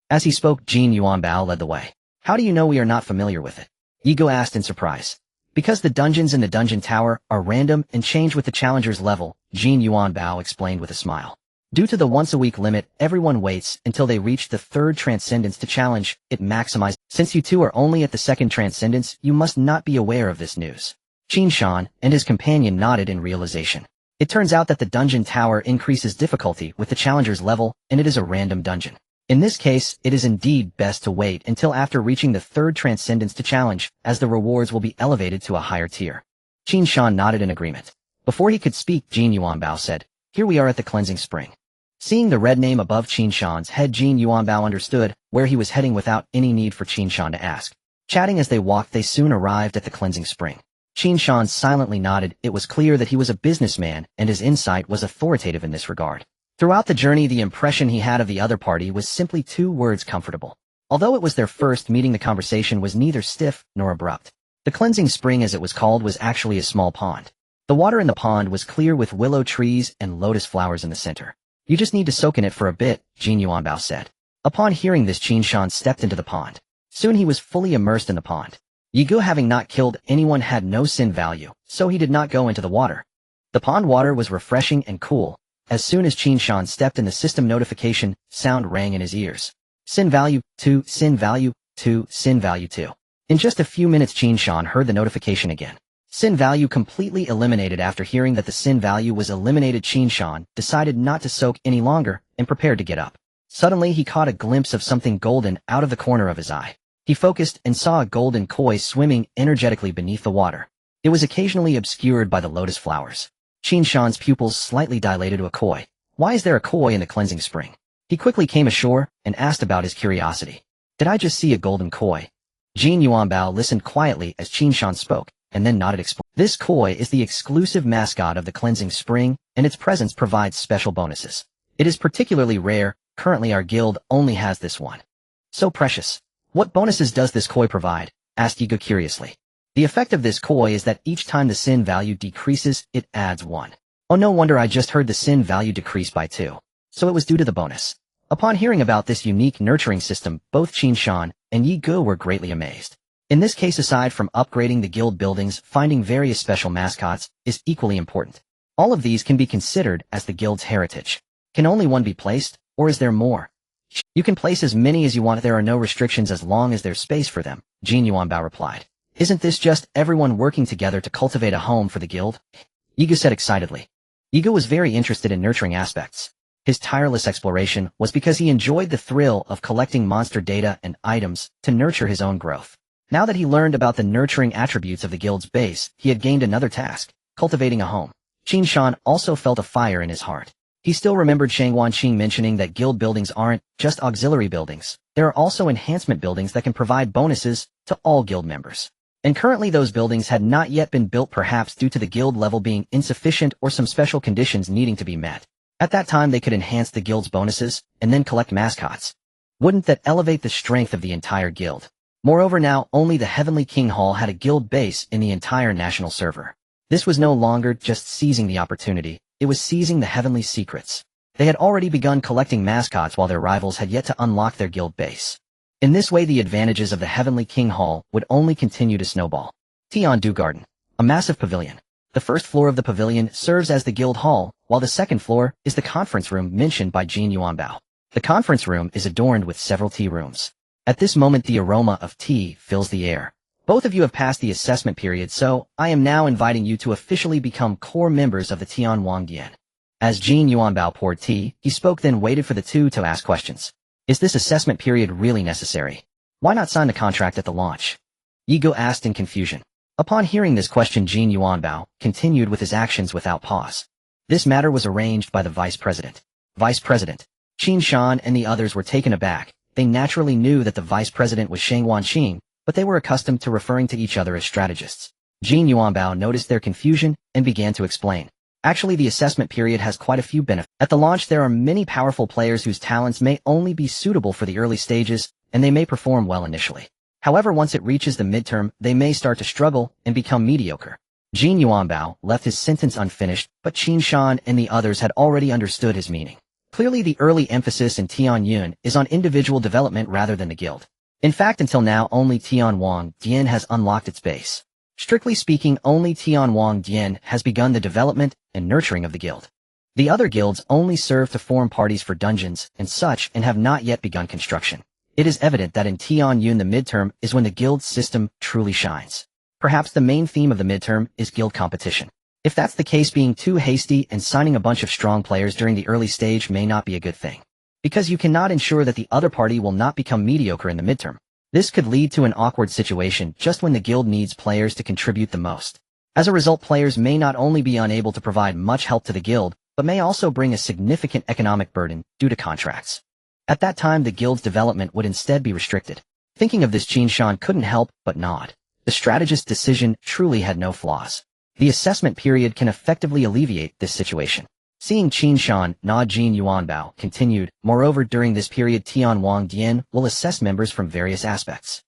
As he spoke, Jin Yuanbao led the way. "How do you know we are not familiar with it?" Yigo asked in surprise. "Because the dungeons in the dungeon tower are random and change with the challenger's level," Jin Yuanbao explained with a smile. "Due to the once-a-week limit, everyone waits until they reach the third transcendence to challenge it maximized. Since you two are only at the second transcendence, you must not be aware of this news." Qin Shan and his companion nodded in realization. It turns out that the dungeon tower increases difficulty with the challenger's level, and it is a random dungeon. In this case, it is indeed best to wait until after reaching the third transcendence to challenge, as the rewards will be elevated to a higher tier. Qin Shan nodded in agreement. Before he could speak, Jin Yuanbao said, "Here we are at the cleansing spring." Seeing the red name above Qin Shan's head, Jin Yuanbao understood where he was heading without any need for Qin Shan to ask. Chatting as they walked, they soon arrived at the cleansing spring. Qin Shan silently nodded. It was clear that he was a businessman, and his insight was authoritative in this regard. Throughout the journey, the impression he had of the other party was simply 2 words: comfortable. Although it was their first meeting, the conversation was neither stiff nor abrupt. The cleansing spring, as it was called, was actually a small pond. The water in the pond was clear with willow trees and lotus flowers in the center. "You just need to soak in it for a bit," Jin Yuanbao said. Upon hearing this, Qin Shan stepped into the pond. Soon he was fully immersed in the pond. Yigo, having not killed anyone, had no sin value, so he did not go into the water. The pond water was refreshing and cool. As soon as Qin Shan stepped in, the system notification sound rang in his ears. Sin value 2, sin value 2, sin value 2. In just a few minutes, Qin Shan heard the notification again. Sin value completely eliminated. After hearing that the sin value was eliminated, Qin Shan decided not to soak any longer and prepared to get up. Suddenly, he caught a glimpse of something golden out of the corner of his eye. He focused and saw a golden koi swimming energetically beneath the water. It was occasionally obscured by the lotus flowers. Qin Shan's pupils slightly dilated to a koi. Why is there a koi in the cleansing spring? He quickly came ashore and asked about his curiosity. Did I just see a golden koi? Jin Yuanbao listened quietly as Qin Shan spoke, and then nodded. This koi is the exclusive mascot of the cleansing spring, and its presence provides special bonuses. It is particularly rare. Currently our guild only has this one. So precious. What bonuses does this koi provide? Asked Yigo curiously. The effect of this koi is that each time the sin value decreases, it adds 1. Oh, no wonder I just heard the sin value decrease by 2. So it was due to the bonus. Upon hearing about this unique nurturing system, both Qin Shan and Yigo were greatly amazed. In this case, aside from upgrading the guild buildings, finding various special mascots is equally important. All of these can be considered as the guild's heritage. Can only one be placed, or is there more? You can place as many as you want. There are no restrictions as long as there's space for them, Jin Yuanbao replied. Isn't this just everyone working together to cultivate a home for the guild? Yigo said excitedly. Yigo was very interested in nurturing aspects. His tireless exploration was because he enjoyed the thrill of collecting monster data and items to nurture his own growth. Now that he learned about the nurturing attributes of the guild's base, he had gained another task, cultivating a home. Qin Shan also felt a fire in his heart. He still remembered Shang Wanqing mentioning that guild buildings aren't just auxiliary buildings. There are also enhancement buildings that can provide bonuses to all guild members. And currently those buildings had not yet been built, perhaps due to the guild level being insufficient or some special conditions needing to be met. At that time they could enhance the guild's bonuses and then collect mascots. Wouldn't that elevate the strength of the entire guild? Moreover, now only the Heavenly King Hall had a guild base in the entire national server. This was no longer just seizing the opportunity, it was seizing the heavenly secrets. They had already begun collecting mascots while their rivals had yet to unlock their guild base. In this way, the advantages of the Heavenly King Hall would only continue to snowball. Tian Du Garden, a massive pavilion. The first floor of the pavilion serves as the guild hall, while the second floor is the conference room mentioned by Jin Yuanbao. The conference room is adorned with several tea rooms. At this moment, the aroma of tea fills the air. Both of you have passed the assessment period, so I am now inviting you to officially become core members of the Tian Wangdian. As Jin Yuanbao poured tea, he spoke, then waited for the two to ask questions. Is this assessment period really necessary? Why not sign the contract at the launch? Yigo asked in confusion. Upon hearing this question, Jin Yuanbao continued with his actions without pause. This matter was arranged by the vice president. Vice president, Qin Shan and the others were taken aback. They naturally knew that the vice president was Shang Wanqing, but they were accustomed to referring to each other as strategists. Jin Yuanbao noticed their confusion and began to explain. Actually, the assessment period has quite a few benefits. At the launch, there are many powerful players whose talents may only be suitable for the early stages, and they may perform well initially. However, once it reaches the midterm, they may start to struggle and become mediocre. Jin Yuanbao left his sentence unfinished, but Qin Shan and the others had already understood his meaning. Clearly, the early emphasis in Tianyun is on individual development rather than the guild. In fact, until now, only Tianwang Dian has unlocked its base. Strictly speaking, only Tianwang Dian has begun the development and nurturing of the guild. The other guilds only serve to form parties for dungeons and such and have not yet begun construction. It is evident that in Tianyun the midterm is when the guild system truly shines. Perhaps the main theme of the midterm is guild competition. If that's the case, being too hasty and signing a bunch of strong players during the early stage may not be a good thing. Because you cannot ensure that the other party will not become mediocre in the midterm. This could lead to an awkward situation just when the guild needs players to contribute the most. As a result, players may not only be unable to provide much help to the guild, but may also bring a significant economic burden due to contracts. At that time, the guild's development would instead be restricted. Thinking of this, Qin Shan couldn't help but nod. The strategist's decision truly had no flaws. The assessment period can effectively alleviate this situation. Seeing Qin Shan nod, Jin Yuanbao continued, moreover, during this period Tianwang Dian will assess members from various aspects.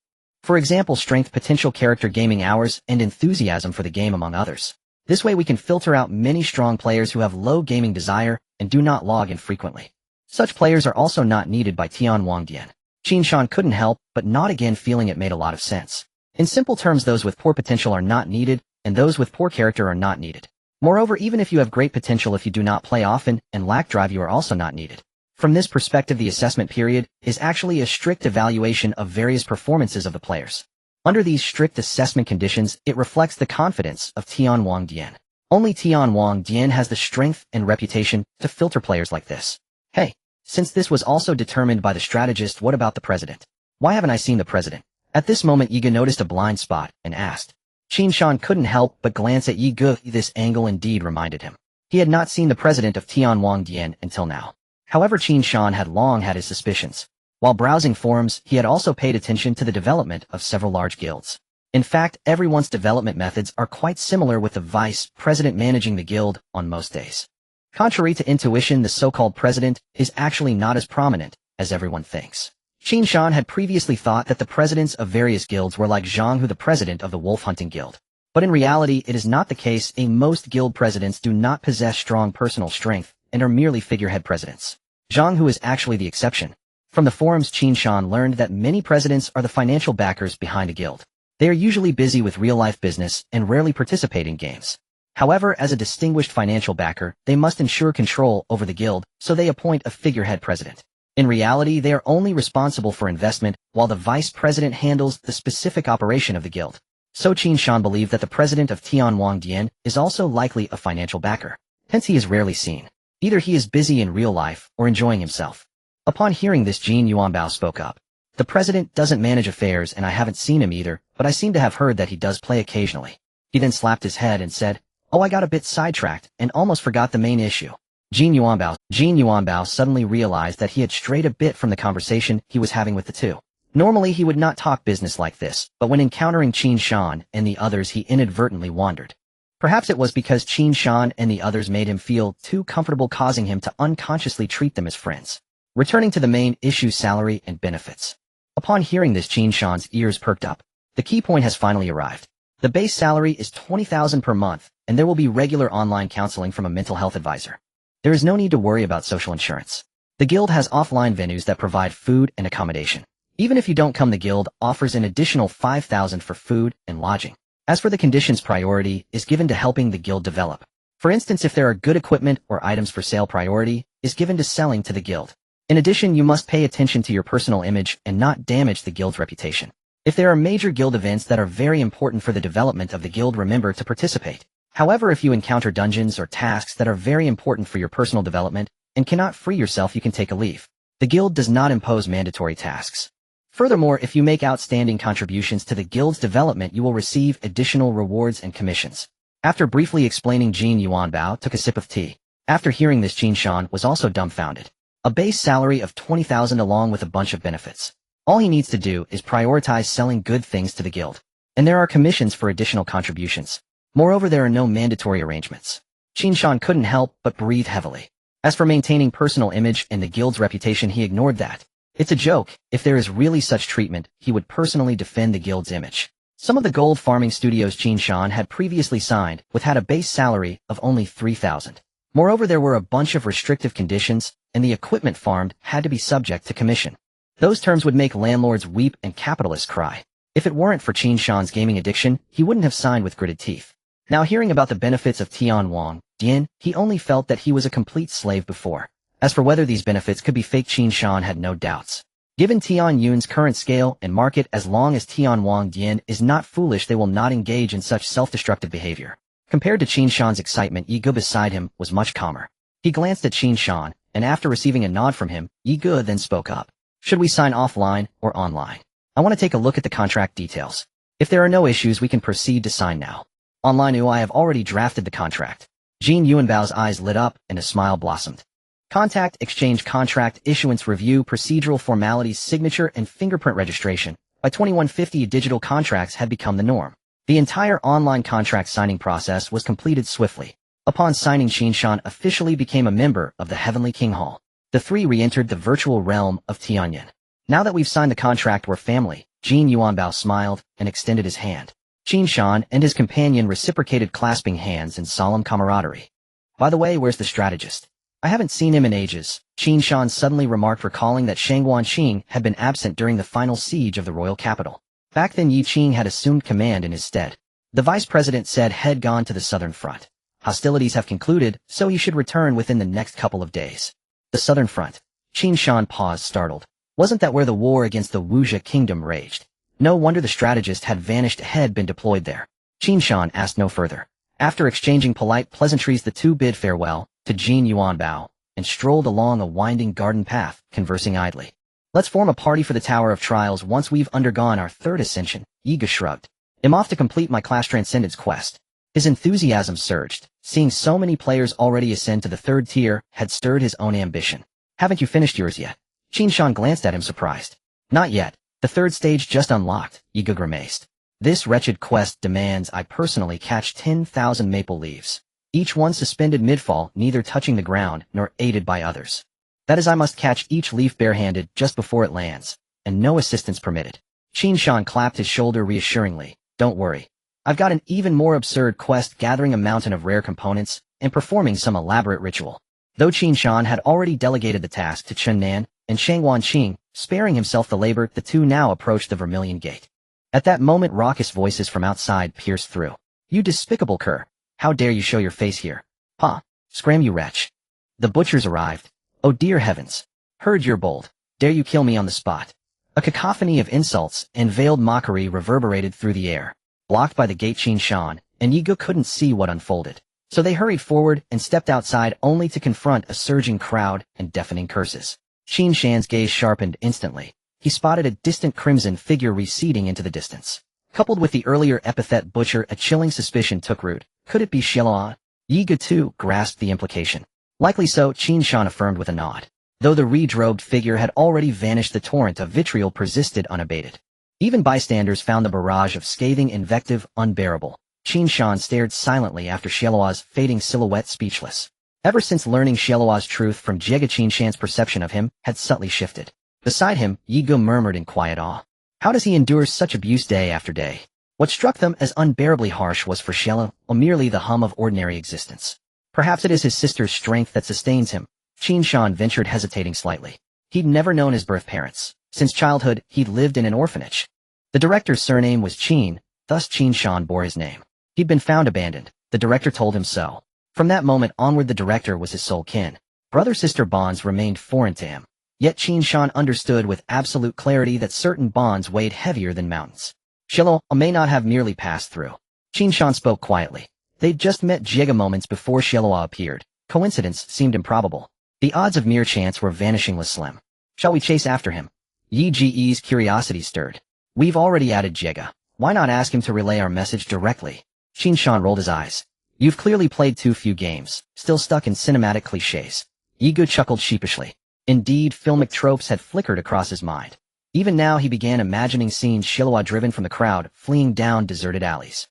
For example, strength, potential character, gaming hours, and enthusiasm for the game, among others. This way we can filter out many strong players who have low gaming desire and do not log in frequently. Such players are also not needed by Tianwang Dian. Qin Shan couldn't help but nod again, feeling it made a lot of sense. In simple terms, those with poor potential are not needed, and those with poor character are not needed. Moreover, even if you have great potential, if you do not play often and lack drive, you are also not needed. From this perspective, the assessment period is actually a strict evaluation of various performances of the players. Under these strict assessment conditions, it reflects the confidence of Tianwang Dian. Only Tianwang Dian has the strength and reputation to filter players like this. Hey, since this was also determined by the strategist, what about the president? Why haven't I seen the president? At this moment, Yiga noticed a blind spot and asked. Qin Shan couldn't help but glance at Yiga. This angle indeed reminded him. He had not seen the president of Tianwang Dian until now. However, Qin Shan had long had his suspicions. While browsing forums, he had also paid attention to the development of several large guilds. In fact, everyone's development methods are quite similar, with the vice president managing the guild on most days. Contrary to intuition, the so-called president is actually not as prominent as everyone thinks. Qin Shan had previously thought that the presidents of various guilds were like Zhang Hu, the president of the wolf hunting guild. But in reality, it is not the case. Most guild presidents do not possess strong personal strength and are merely figurehead presidents. Zhang Hu is actually the exception. From the forums, Qin Shan learned that many presidents are the financial backers behind a guild. They are usually busy with real-life business and rarely participate in games. However, as a distinguished financial backer, they must ensure control over the guild, so they appoint a figurehead president. In reality, they are only responsible for investment, while the vice president handles the specific operation of the guild. So Qin Shan believed that the president of Tianwang Dian is also likely a financial backer. Hence he is rarely seen. Either he is busy in real life or enjoying himself. Upon hearing this, Jin Yuanbao spoke up. The president doesn't manage affairs, and I haven't seen him either, but I seem to have heard that he does play occasionally. He then slapped his head and said, "Oh, I got a bit sidetracked and almost forgot the main issue." Jin Yuanbao suddenly realized that he had strayed a bit from the conversation he was having with the two. Normally he would not talk business like this, but when encountering Qin Shan and the others, he inadvertently wandered. Perhaps it was because Qin Shan and the others made him feel too comfortable, causing him to unconsciously treat them as friends. Returning to the main issue, salary and benefits. Upon hearing this, Qin Shan's ears perked up. The key point has finally arrived. The base salary is 20,000 per month, and there will be regular online counseling from a mental health advisor. There is no need to worry about social insurance. The guild has offline venues that provide food and accommodation. Even if you don't come, the guild offers an additional 5,000 for food and lodging. As for the conditions, priority is given to helping the guild develop. For instance, if there are good equipment or items for sale, priority is given to selling to the guild. In addition, you must pay attention to your personal image and not damage the guild's reputation. If there are major guild events that are very important for the development of the guild, remember to participate. However, if you encounter dungeons or tasks that are very important for your personal development and cannot free yourself, you can take a leave. The guild does not impose mandatory tasks. Furthermore, if you make outstanding contributions to the guild's development, you will receive additional rewards and commissions. After briefly explaining, Jin Yuanbao took a sip of tea. After hearing this, Qin Shan was also dumbfounded. A base salary of 20,000 along with a bunch of benefits. All he needs to do is prioritize selling good things to the guild. And there are commissions for additional contributions. Moreover, there are no mandatory arrangements. Qin Shan couldn't help but breathe heavily. As for maintaining personal image and the guild's reputation, he ignored that. It's a joke. If there is really such treatment, he would personally defend the guild's image. Some of the gold farming studios Qin Shan had previously signed with had a base salary of only 3,000. Moreover, there were a bunch of restrictive conditions, and the equipment farmed had to be subject to commission. Those terms would make landlords weep and capitalists cry. If it weren't for Qin Shan's gaming addiction, he wouldn't have signed with gritted teeth. Now hearing about the benefits of Tianwang, Dian, he only felt that he was a complete slave before. As for whether these benefits could be fake, Qin Shan had no doubts. Given Tian Yun's current scale and market, as long as Tianwang Dian is not foolish, they will not engage in such self-destructive behavior. Compared to Qin Shan's excitement, Yi Ge beside him was much calmer. He glanced at Qin Shan, and after receiving a nod from him, Yi Ge then spoke up. Should we sign offline or online? I want to take a look at the contract details. If there are no issues, we can proceed to sign now. Online. I have already drafted the contract. Jin Yuanbao's eyes lit up and a smile blossomed. Contact, exchange, contract, issuance, review, procedural formalities, signature, and fingerprint registration. By 2150, digital contracts had become the norm. The entire online contract signing process was completed swiftly. Upon signing, Qin Shan officially became a member of the Heavenly King Hall. The three re-entered the virtual realm of Tianyan. Now that we've signed the contract, we're family. Jin Yuanbao smiled and extended his hand. Qin Shan and his companion reciprocated, clasping hands in solemn camaraderie. By the way, where's the strategist? I haven't seen him in ages, Qin Shan suddenly remarked, recalling that Shangguan Qing had been absent during the final siege of the royal capital. Back then Yi Qing had assumed command in his stead. The vice president said had gone to the southern front. Hostilities have concluded, so he should return within the next couple of days. The southern front. Qin Shan paused, startled. Wasn't that where the war against the Wuxia kingdom raged? No wonder the strategist had vanished, had been deployed there. Qin Shan asked no further. After exchanging polite pleasantries, the two bid farewell to Jin Yuanbao and strolled along a winding garden path, conversing idly. Let's form a party for the Tower of Trials once we've undergone our third ascension, Yi Ge shrugged. I'm off to complete my class transcendence quest. His enthusiasm surged. Seeing so many players already ascend to the third tier had stirred his own ambition. Haven't you finished yours yet? Qin Shan glanced at him, surprised. Not yet. The third stage just unlocked, Yi Ge grimaced. This wretched quest demands I personally catch 10,000 maple leaves. Each one suspended midfall, neither touching the ground nor aided by others. That is, I must catch each leaf barehanded just before it lands, and no assistance permitted. Qin Shan clapped his shoulder reassuringly. Don't worry. I've got an even more absurd quest, gathering a mountain of rare components and performing some elaborate ritual. Though Qin Shan had already delegated the task to Chen Nan and Shangguan Qing, sparing himself the labor, the two now approached the Vermilion Gate. At that moment, raucous voices from outside pierced through. You despicable cur! How dare you show your face here? Ha! Scram, you wretch! The butchers arrived. Oh dear heavens! Heard you're bold. Dare you kill me on the spot? A cacophony of insults and veiled mockery reverberated through the air. Blocked by the gate, Qin Shan and Yi Ge couldn't see what unfolded. So they hurried forward and stepped outside, only to confront a surging crowd and deafening curses. Qin Shan's gaze sharpened instantly. He spotted a distant crimson figure receding into the distance. Coupled with the earlier epithet butcher, a chilling suspicion took root. Could it be Xiaolan? Yi Ge too grasped the implication. Likely so, Qin Shan affirmed with a nod. Though the redrobed figure had already vanished, the torrent of vitriol persisted unabated. Even bystanders found the barrage of scathing invective unbearable. Qin Shan stared silently after Xiaolan's fading silhouette, speechless. Ever since learning Xiaolan's truth from Jiega, Qin Shan's perception of him had subtly shifted. Beside him, Yi Ge murmured in quiet awe. How does he endure such abuse day after day? What struck them as unbearably harsh was for Xiaolan merely the hum of ordinary existence. Perhaps it is his sister's strength that sustains him. Qin Shan ventured, hesitating slightly. He'd never known his birth parents. Since childhood, he'd lived in an orphanage. The director's surname was Qin, thus Qin Shan bore his name. He'd been found abandoned. The director told him so. From that moment onward, the director was his sole kin. Brother-sister bonds remained foreign to him. Yet Qin Shan understood with absolute clarity that certain bonds weighed heavier than mountains. Xiaolan may not have merely passed through. Qin Shan spoke quietly. They'd just met Jiega moments before Xiaolan appeared. Coincidence seemed improbable. The odds of mere chance were vanishingly slim. Shall we chase after him? Yi Ge's curiosity stirred. We've already added Jiega. Why not ask him to relay our message directly? Qin Shan rolled his eyes. You've clearly played too few games, still stuck in cinematic cliches. Yi Ge chuckled sheepishly. Indeed, filmic tropes had flickered across his mind. Even now he began imagining scenes Shiloh driven from the crowd, fleeing down deserted alleys,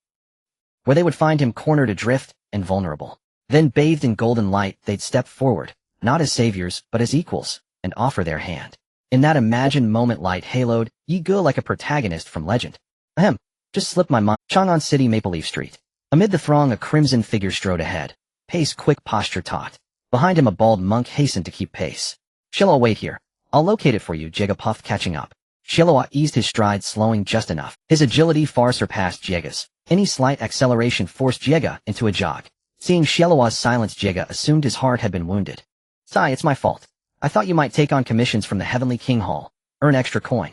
where they would find him cornered adrift and vulnerable. Then, bathed in golden light, they'd step forward, not as saviors, but as equals, and offer their hand. In that imagined moment, light haloed, Yi Ge like a protagonist from legend. Ahem, just slipped my mind. Chang'an City, Maple Leaf Street. Amid the throng, a crimson figure strode ahead. Pace quick, posture taut. Behind him, a bald monk hastened to keep pace. Shiloh, wait here. I'll locate it for you, Jega puffed, catching up. Shiloh eased his stride, slowing just enough. His agility far surpassed Jega's. Any slight acceleration forced Jega into a jog. Seeing Shiloh's silence, Jega assumed his heart had been wounded. Sigh, it's my fault. I thought you might take on commissions from the Heavenly King Hall. Earn extra coin.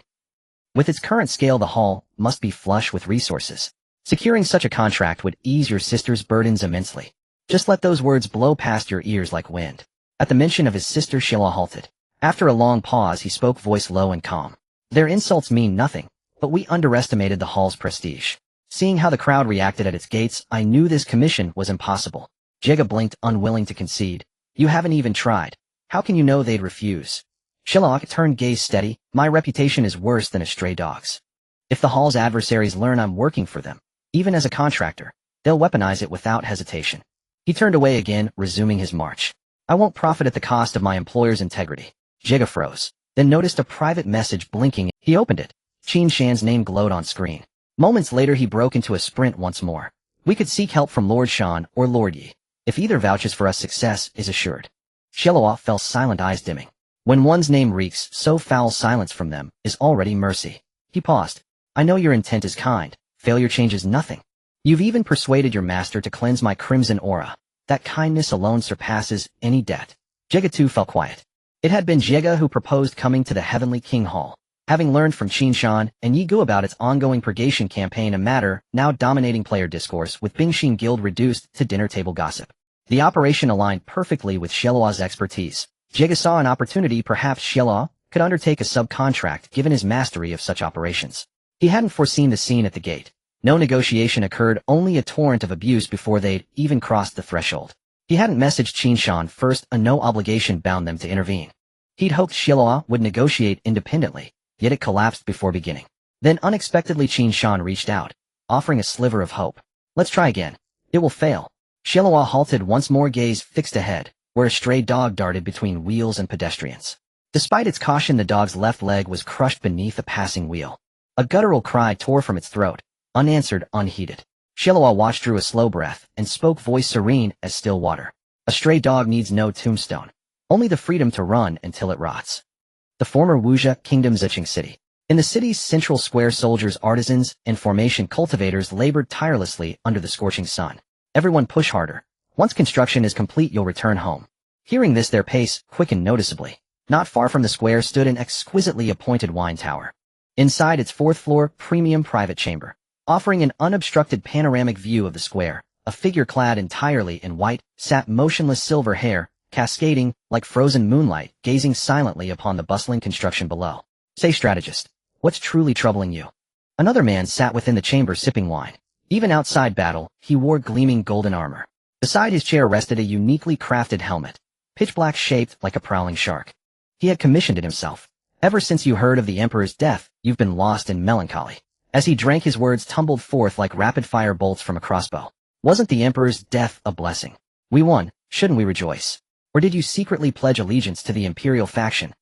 With its current scale, the hall must be flush with resources. Securing such a contract would ease your sister's burdens immensely. Just let those words blow past your ears like wind. At the mention of his sister, Shiloh halted. After a long pause, he spoke, voice low and calm. Their insults mean nothing, but we underestimated the hall's prestige. Seeing how the crowd reacted at its gates, I knew this commission was impossible. Jega blinked, unwilling to concede. You haven't even tried. How can you know they'd refuse? Shiloh turned gaze steady. My reputation is worse than a stray dog's. If the hall's adversaries learn I'm working for them, even as a contractor, they'll weaponize it without hesitation. He turned away again, resuming his march. I won't profit at the cost of my employer's integrity. Jega froze, then noticed a private message blinking. He opened it. Qin Shan's name glowed on screen. Moments later, he broke into a sprint once more. We could seek help from Lord Shan or Lord Yi. If either vouches for us, success is assured. Shiloh fell silent, eyes dimming. When one's name reeks, so foul silence from them is already mercy. He paused. I know your intent is kind. Failure changes nothing. You've even persuaded your master to cleanse my crimson aura. That kindness alone surpasses any debt. Jega too fell quiet. It had been Jega who proposed coming to the Heavenly King Hall. Having learned from Qin Shan and Yi Ge about its ongoing purgation campaign, a matter now dominating player discourse, with Bingshin Guild reduced to dinner table gossip. The operation aligned perfectly with Shiloh's expertise. Jega saw an opportunity. Perhaps Shiloh could undertake a subcontract given his mastery of such operations. He hadn't foreseen the scene at the gate. No negotiation occurred, only a torrent of abuse before they'd even crossed the threshold. He hadn't messaged Qin Shan first, a no obligation bound them to intervene. He'd hoped Shiloh would negotiate independently, yet it collapsed before beginning. Then unexpectedly Qin Shan reached out, offering a sliver of hope. Let's try again. It will fail. Shiloh halted once more, gaze fixed ahead, where a stray dog darted between wheels and pedestrians. Despite its caution, the dog's left leg was crushed beneath a passing wheel. A guttural cry tore from its throat, unanswered, unheeded. Shiloh watched, drew a slow breath, and spoke, voice serene as still water. A stray dog needs no tombstone, only the freedom to run until it rots. The former Wuxia Kingdom, Ziqing City. In the city's central square, soldiers, artisans, and formation cultivators labored tirelessly under the scorching sun. Everyone push harder. Once construction is complete, you'll return home. Hearing this, their pace quickened noticeably. Not far from the square stood an exquisitely appointed wine tower. Inside its fourth floor, premium private chamber, offering an unobstructed panoramic view of the square, a figure clad entirely in white sat motionless, silver hair cascading like frozen moonlight, gazing silently upon the bustling construction below. Say, strategist, what's truly troubling you? Another man sat within the chamber, sipping wine. Even outside battle, he wore gleaming golden armor. Beside his chair rested a uniquely crafted helmet, pitch black, shaped like a prowling shark. He had commissioned it himself. Ever since you heard of the Emperor's death, you've been lost in melancholy. As he drank, his words tumbled forth like rapid-fire bolts from a crossbow. Wasn't the Emperor's death a blessing? We won, shouldn't we rejoice? Or did you secretly pledge allegiance to the Imperial faction?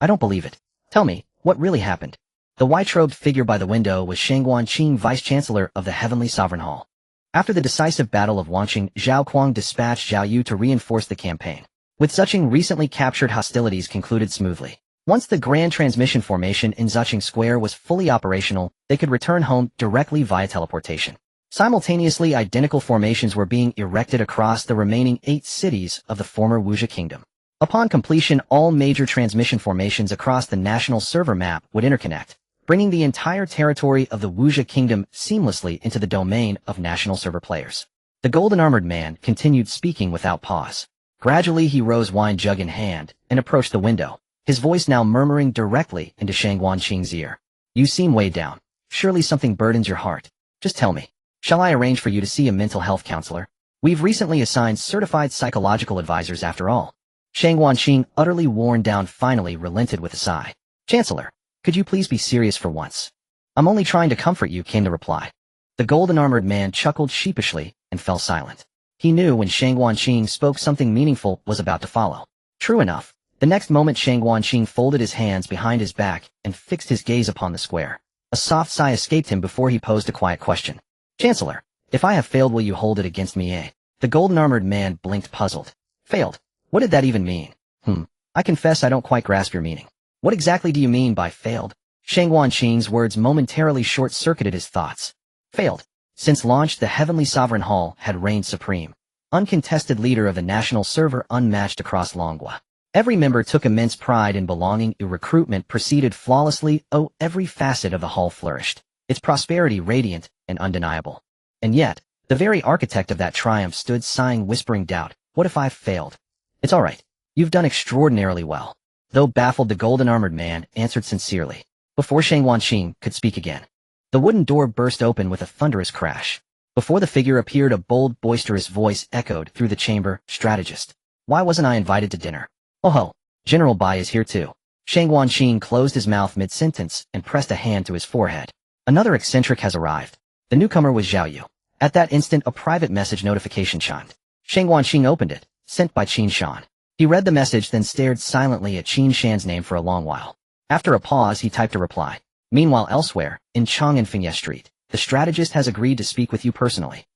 I don't believe it. Tell me, what really happened? The white-robed figure by the window was Shangguan Qing, Vice-Chancellor of the Heavenly Sovereign Hall. After the decisive Battle of Wanqing, Zhao Kuang dispatched Zhao Yu to reinforce the campaign. With Ziqing recently captured, hostilities concluded smoothly. Once the Grand Transmission Formation in Ziqing Square was fully operational, they could return home directly via teleportation. Simultaneously, identical formations were being erected across the remaining 8 cities of the former Wuxia Kingdom. Upon completion, all major transmission formations across the national server map would interconnect, bringing the entire territory of the Wuxia Kingdom seamlessly into the domain of national server players. The golden-armored man continued speaking without pause. Gradually he rose, wine jug in hand, and approached the window, his voice now murmuring directly into Shangguan Qing's ear. You seem weighed down. Surely something burdens your heart. Just tell me. Shall I arrange for you to see a mental health counselor? We've recently assigned certified psychological advisors after all. Shang Wanqing, utterly worn down, finally relented with a sigh. Chancellor, could you please be serious for once? I'm only trying to comfort you, came the reply. The golden-armored man chuckled sheepishly and fell silent. He knew when Shang Wanqing spoke something meaningful was about to follow. True enough, the next moment Shang Wanqing folded his hands behind his back and fixed his gaze upon the square. A soft sigh escaped him before he posed a quiet question. Chancellor, if I have failed, will you hold it against me, eh? The golden-armored man blinked, puzzled. Failed? What did that even mean? I confess I don't quite grasp your meaning. What exactly do you mean by failed? Shang Wanqing's words momentarily short-circuited his thoughts. Failed. Since launch, the Heavenly Sovereign Hall had reigned supreme. Uncontested leader of the national server, unmatched across Longua. Every member took immense pride in belonging. Recruitment proceeded flawlessly. Every facet of the hall flourished. Its prosperity radiant and undeniable. And yet, the very architect of that triumph stood sighing, whispering doubt. What if I've failed? It's all right. You've done extraordinarily well. Though baffled, the golden-armored man answered sincerely. Before Shang Wanqing could speak again, the wooden door burst open with a thunderous crash. Before the figure appeared, a bold, boisterous voice echoed through the chamber. Strategist. Why wasn't I invited to dinner? Oh ho, General Bai is here too. Shang Wanqing closed his mouth mid-sentence and pressed a hand to his forehead. Another eccentric has arrived. The newcomer was Zhao Yu. At that instant, a private message notification chimed. Shang Wanqing opened it, sent by Qin Shan. He read the message, then stared silently at Qin Shan's name for a long while. After a pause, he typed a reply. Meanwhile, elsewhere, in Chang'an Street, the strategist has agreed to speak with you personally.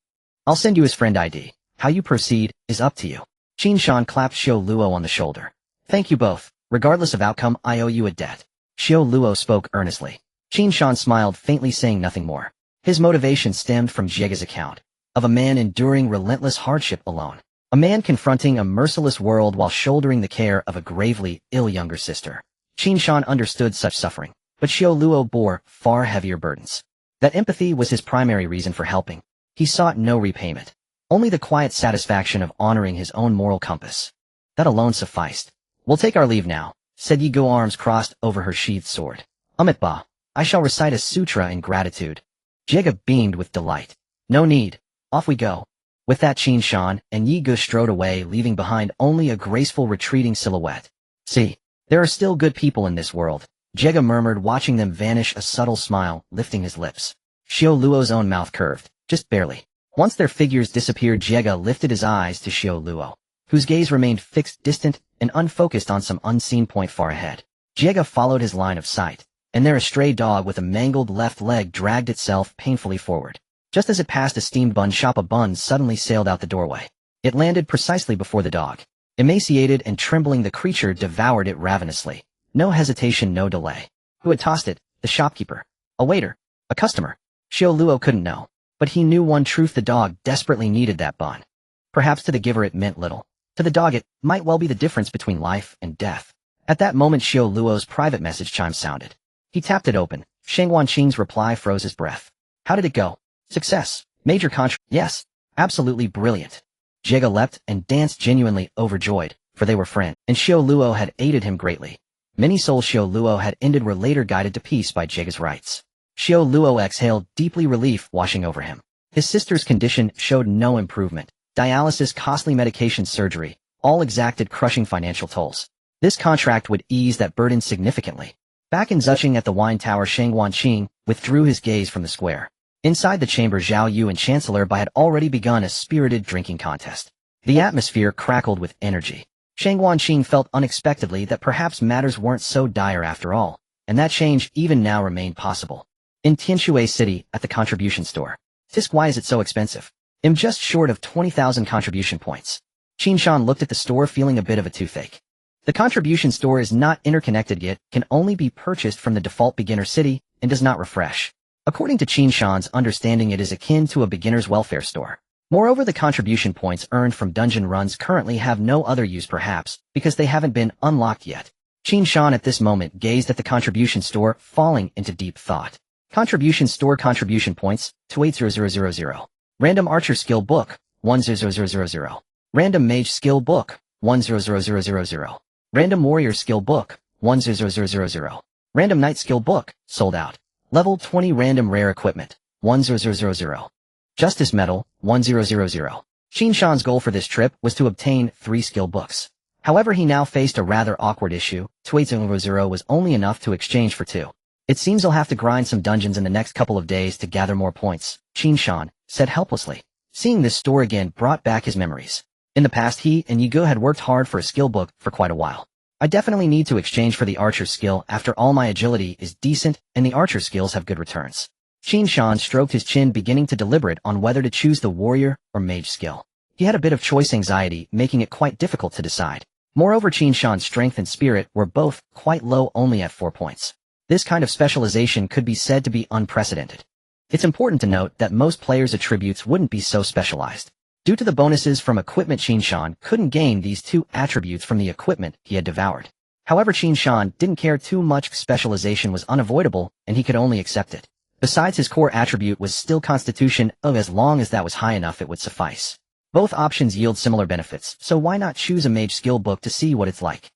I'll send you his friend ID. How you proceed is up to you. Qin Shan clapped Xiao Luo on the shoulder. Thank you both. Regardless of outcome, I owe you a debt. Xiao Luo spoke earnestly. Qin Shan smiled faintly, saying nothing more. His motivation stemmed from Jiega's account of a man enduring relentless hardship alone. A man confronting a merciless world while shouldering the care of a gravely ill younger sister. Qin Shan understood such suffering, but Xiao Luo bore far heavier burdens. That empathy was his primary reason for helping. He sought no repayment, only the quiet satisfaction of honoring his own moral compass. That alone sufficed. We'll take our leave now, said Yi Go, arms crossed over her sheathed sword. Amit Ba, I shall recite a sutra in gratitude. Jiega beamed with delight. No need. Off we go. With that, Qin Shan and Yi Go strode away, leaving behind only a graceful retreating silhouette. See, there are still good people in this world, Jiega murmured, watching them vanish, a subtle smile lifting his lips. Xiao Luo's own mouth curved, just barely. Once their figures disappeared, Jiega lifted his eyes to Xiao Luo, whose gaze remained fixed, distant, and unfocused on some unseen point far ahead. Jiega followed his line of sight, and there a stray dog with a mangled left leg dragged itself painfully forward. Just as it passed a steamed bun shop, a bun suddenly sailed out the doorway. It landed precisely before the dog. Emaciated and trembling, the creature devoured it ravenously. No hesitation, no delay. Who had tossed it? The shopkeeper? A waiter? A customer? Xiao Luo couldn't know. But he knew one truth: the dog desperately needed that bun. Perhaps to the giver it meant little. To the dog it might well be the difference between life and death. At that moment, Xiao Luo's private message chime sounded. He tapped it open. Shang Wanqing's reply froze his breath. How did it go? Success. Major yes. Absolutely brilliant. Jiega leapt and danced, genuinely overjoyed, for they were friends, and Xiao Luo had aided him greatly. Many souls Xiao Luo had ended were later guided to peace by Jiega's rites. Xiao Luo exhaled deeply, relief washing over him. His sister's condition showed no improvement. Dialysis, costly medication, surgery, all exacted crushing financial tolls. This contract would ease that burden significantly. Back in Zuching at the wine tower, Shang Wanqing withdrew his gaze from the square. Inside the chamber, Zhao Yu and Chancellor Bai had already begun a spirited drinking contest. The atmosphere crackled with energy. Shang Wanqing felt unexpectedly that perhaps matters weren't so dire after all, and that change even now remained possible. In Tianshui City, at the contribution store. Tisk, why is it so expensive? I'm just short of 20,000 contribution points. Qin Shan looked at the store, feeling a bit of a toothache. The contribution store is not interconnected yet, can only be purchased from the default beginner city, and does not refresh. According to Qin Shan's understanding, it is akin to a beginner's welfare store. Moreover, the contribution points earned from dungeon runs currently have no other use, perhaps because they haven't been unlocked yet. Qin Shan at this moment gazed at the contribution store, falling into deep thought. Contribution store, contribution points, 280000. Random Archer Skill Book, 10000. Random Mage Skill Book, 10000. Random Warrior Skill Book, 10000. Random Knight Skill Book, sold out. Level 20 Random Rare Equipment, 10000. Justice Medal, 1000. Qin Shan's goal for this trip was to obtain 3 skill books. However, he now faced a rather awkward issue. 2800 was only enough to exchange for 2. It seems he'll have to grind some dungeons in the next couple of days to gather more points, Qin Shan said helplessly. Seeing this store again brought back his memories. In the past, he and Yigo had worked hard for a skill book for quite a while. I definitely need to exchange for the archer skill. After all, my agility is decent and the archer skills have good returns. Qin Shan stroked his chin, beginning to deliberate on whether to choose the warrior or mage skill. He had a bit of choice anxiety, making it quite difficult to decide. Moreover, Qin Shan's strength and spirit were both quite low, only at 4 points. This kind of specialization could be said to be unprecedented. It's important to note that most players' attributes wouldn't be so specialized. Due to the bonuses from equipment, Qin Shan couldn't gain these 2 attributes from the equipment he had devoured. However, Qin Shan didn't care too much. Specialization was unavoidable, and he could only accept it. Besides, his core attribute was still Constitution, as long as that was high enough it would suffice. Both options yield similar benefits, so why not choose a mage skill book to see what it's like?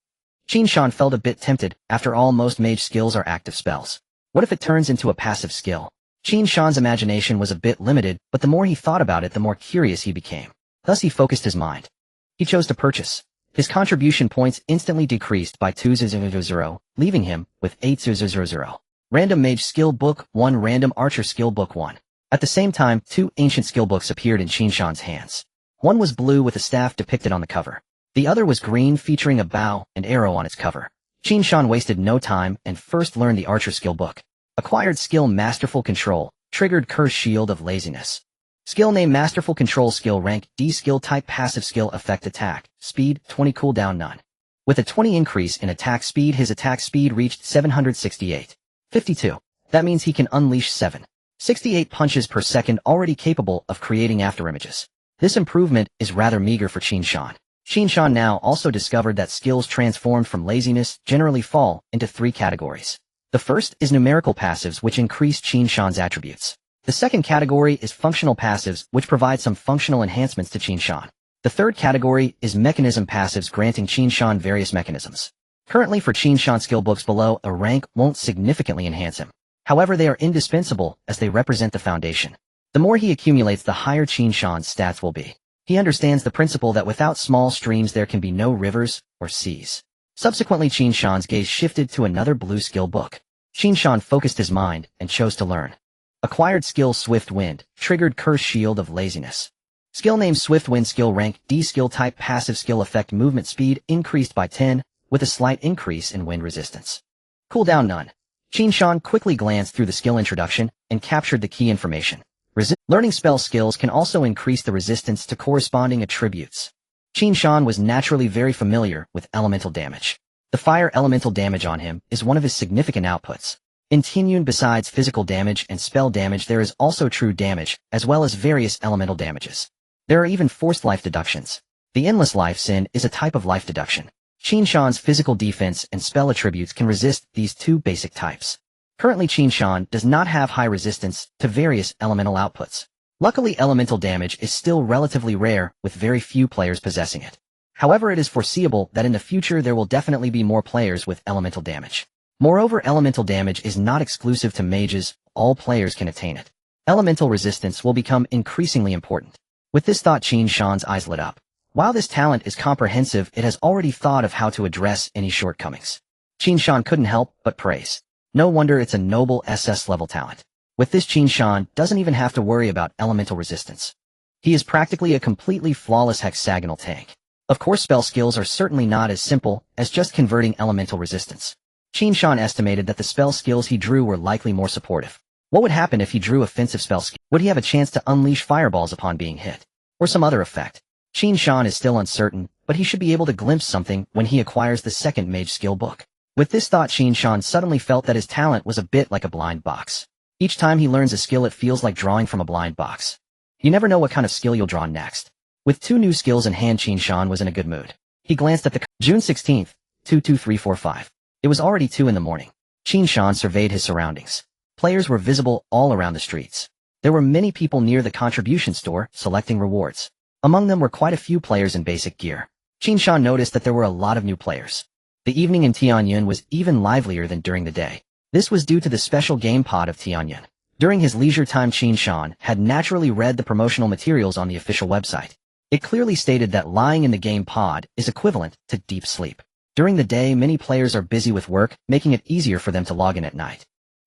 Qin Shan felt a bit tempted. After all, most mage skills are active spells. What if it turns into a passive skill? Qin Shan's imagination was a bit limited, but the more he thought about it, the more curious he became. Thus he focused his mind. He chose to purchase. His contribution points instantly decreased by 2,000, leaving him with 8,000. Random Mage Skill Book 1, Random Archer Skill Book 1. At the same time, 2 ancient skill books appeared in Qin Shan's hands. One was blue with a staff depicted on the cover. The other was green, featuring a bow and arrow on its cover. Qin Shan wasted no time and first learned the Archer Skill Book. Acquired skill Masterful Control, triggered Curse Shield of Laziness. Skill name Masterful Control, skill rank D, skill type passive, skill effect attack, speed 20, cooldown none. With a 20 increase in attack speed, his attack speed reached 768.52. That means he can unleash 768 punches per second, already capable of creating afterimages. This improvement is rather meager for Qin Shan. Qin Shan now also discovered that skills transformed from laziness generally fall into 3 categories. The first is numerical passives, which increase Qin Shan's attributes. The second category is functional passives, which provide some functional enhancements to Qin Shan. The third category is mechanism passives, granting Qin Shan various mechanisms. Currently, for Qin Shan skill books below, a rank won't significantly enhance him. However, they are indispensable as they represent the foundation. The more he accumulates, the higher Qin Shan's stats will be. He understands the principle that without small streams there can be no rivers or seas. Subsequently, Qin Shan's gaze shifted to another blue skill book. Qin Shan focused his mind and chose to learn. Acquired skill Swift Wind, triggered Curse Shield of Laziness. Skill name Swift Wind, skill rank D, skill type passive, skill effect movement speed increased by 10, with a slight increase in wind resistance. Cooldown none. Qin Shan quickly glanced through the skill introduction and captured the key information. Learning spell skills can also increase the resistance to corresponding attributes. Qin Shan was naturally very familiar with elemental damage. The fire elemental damage on him is one of his significant outputs. In Qin Yun, besides physical damage and spell damage, there is also true damage, as well as various elemental damages. There are even forced life deductions. The endless life sin is a type of life deduction. Qin Shan's physical defense and spell attributes can resist these 2 basic types. Currently, Qin Shan does not have high resistance to various elemental outputs. Luckily, elemental damage is still relatively rare, with very few players possessing it. However, it is foreseeable that in the future there will definitely be more players with elemental damage. Moreover, elemental damage is not exclusive to mages, all players can attain it. Elemental resistance will become increasingly important. With this thought, Qin Shan's eyes lit up. While this talent is comprehensive, it has already thought of how to address any shortcomings. Qin Shan couldn't help but praise. No wonder it's a noble SS-level talent. With this, Qin Shan doesn't even have to worry about elemental resistance. He is practically a completely flawless hexagonal tank. Of course, spell skills are certainly not as simple as just converting elemental resistance. Qin Shan estimated that the spell skills he drew were likely more supportive. What would happen if he drew offensive spell skill? Would he have a chance to unleash fireballs upon being hit? Or some other effect? Qin Shan is still uncertain, but he should be able to glimpse something when he acquires the second mage skill book. With this thought, Qin Shan suddenly felt that his talent was a bit like a blind box. Each time he learns a skill, it feels like drawing from a blind box. You never know what kind of skill you'll draw next. With 2 new skills in hand, Qin Shan was in a good mood. He glanced at the June 16th, 22345. It was already 2 in the morning. Qin Shan surveyed his surroundings. Players were visible all around the streets. There were many people near the contribution store, selecting rewards. Among them were quite a few players in basic gear. Qin Shan noticed that there were a lot of new players. The evening in Tianyun was even livelier than during the day. This was due to the special game pod of Tianyun. During his leisure time, Qin Shan had naturally read the promotional materials on the official website. It clearly stated that lying in the game pod is equivalent to deep sleep. During the day, many players are busy with work, making it easier for them to log in at night.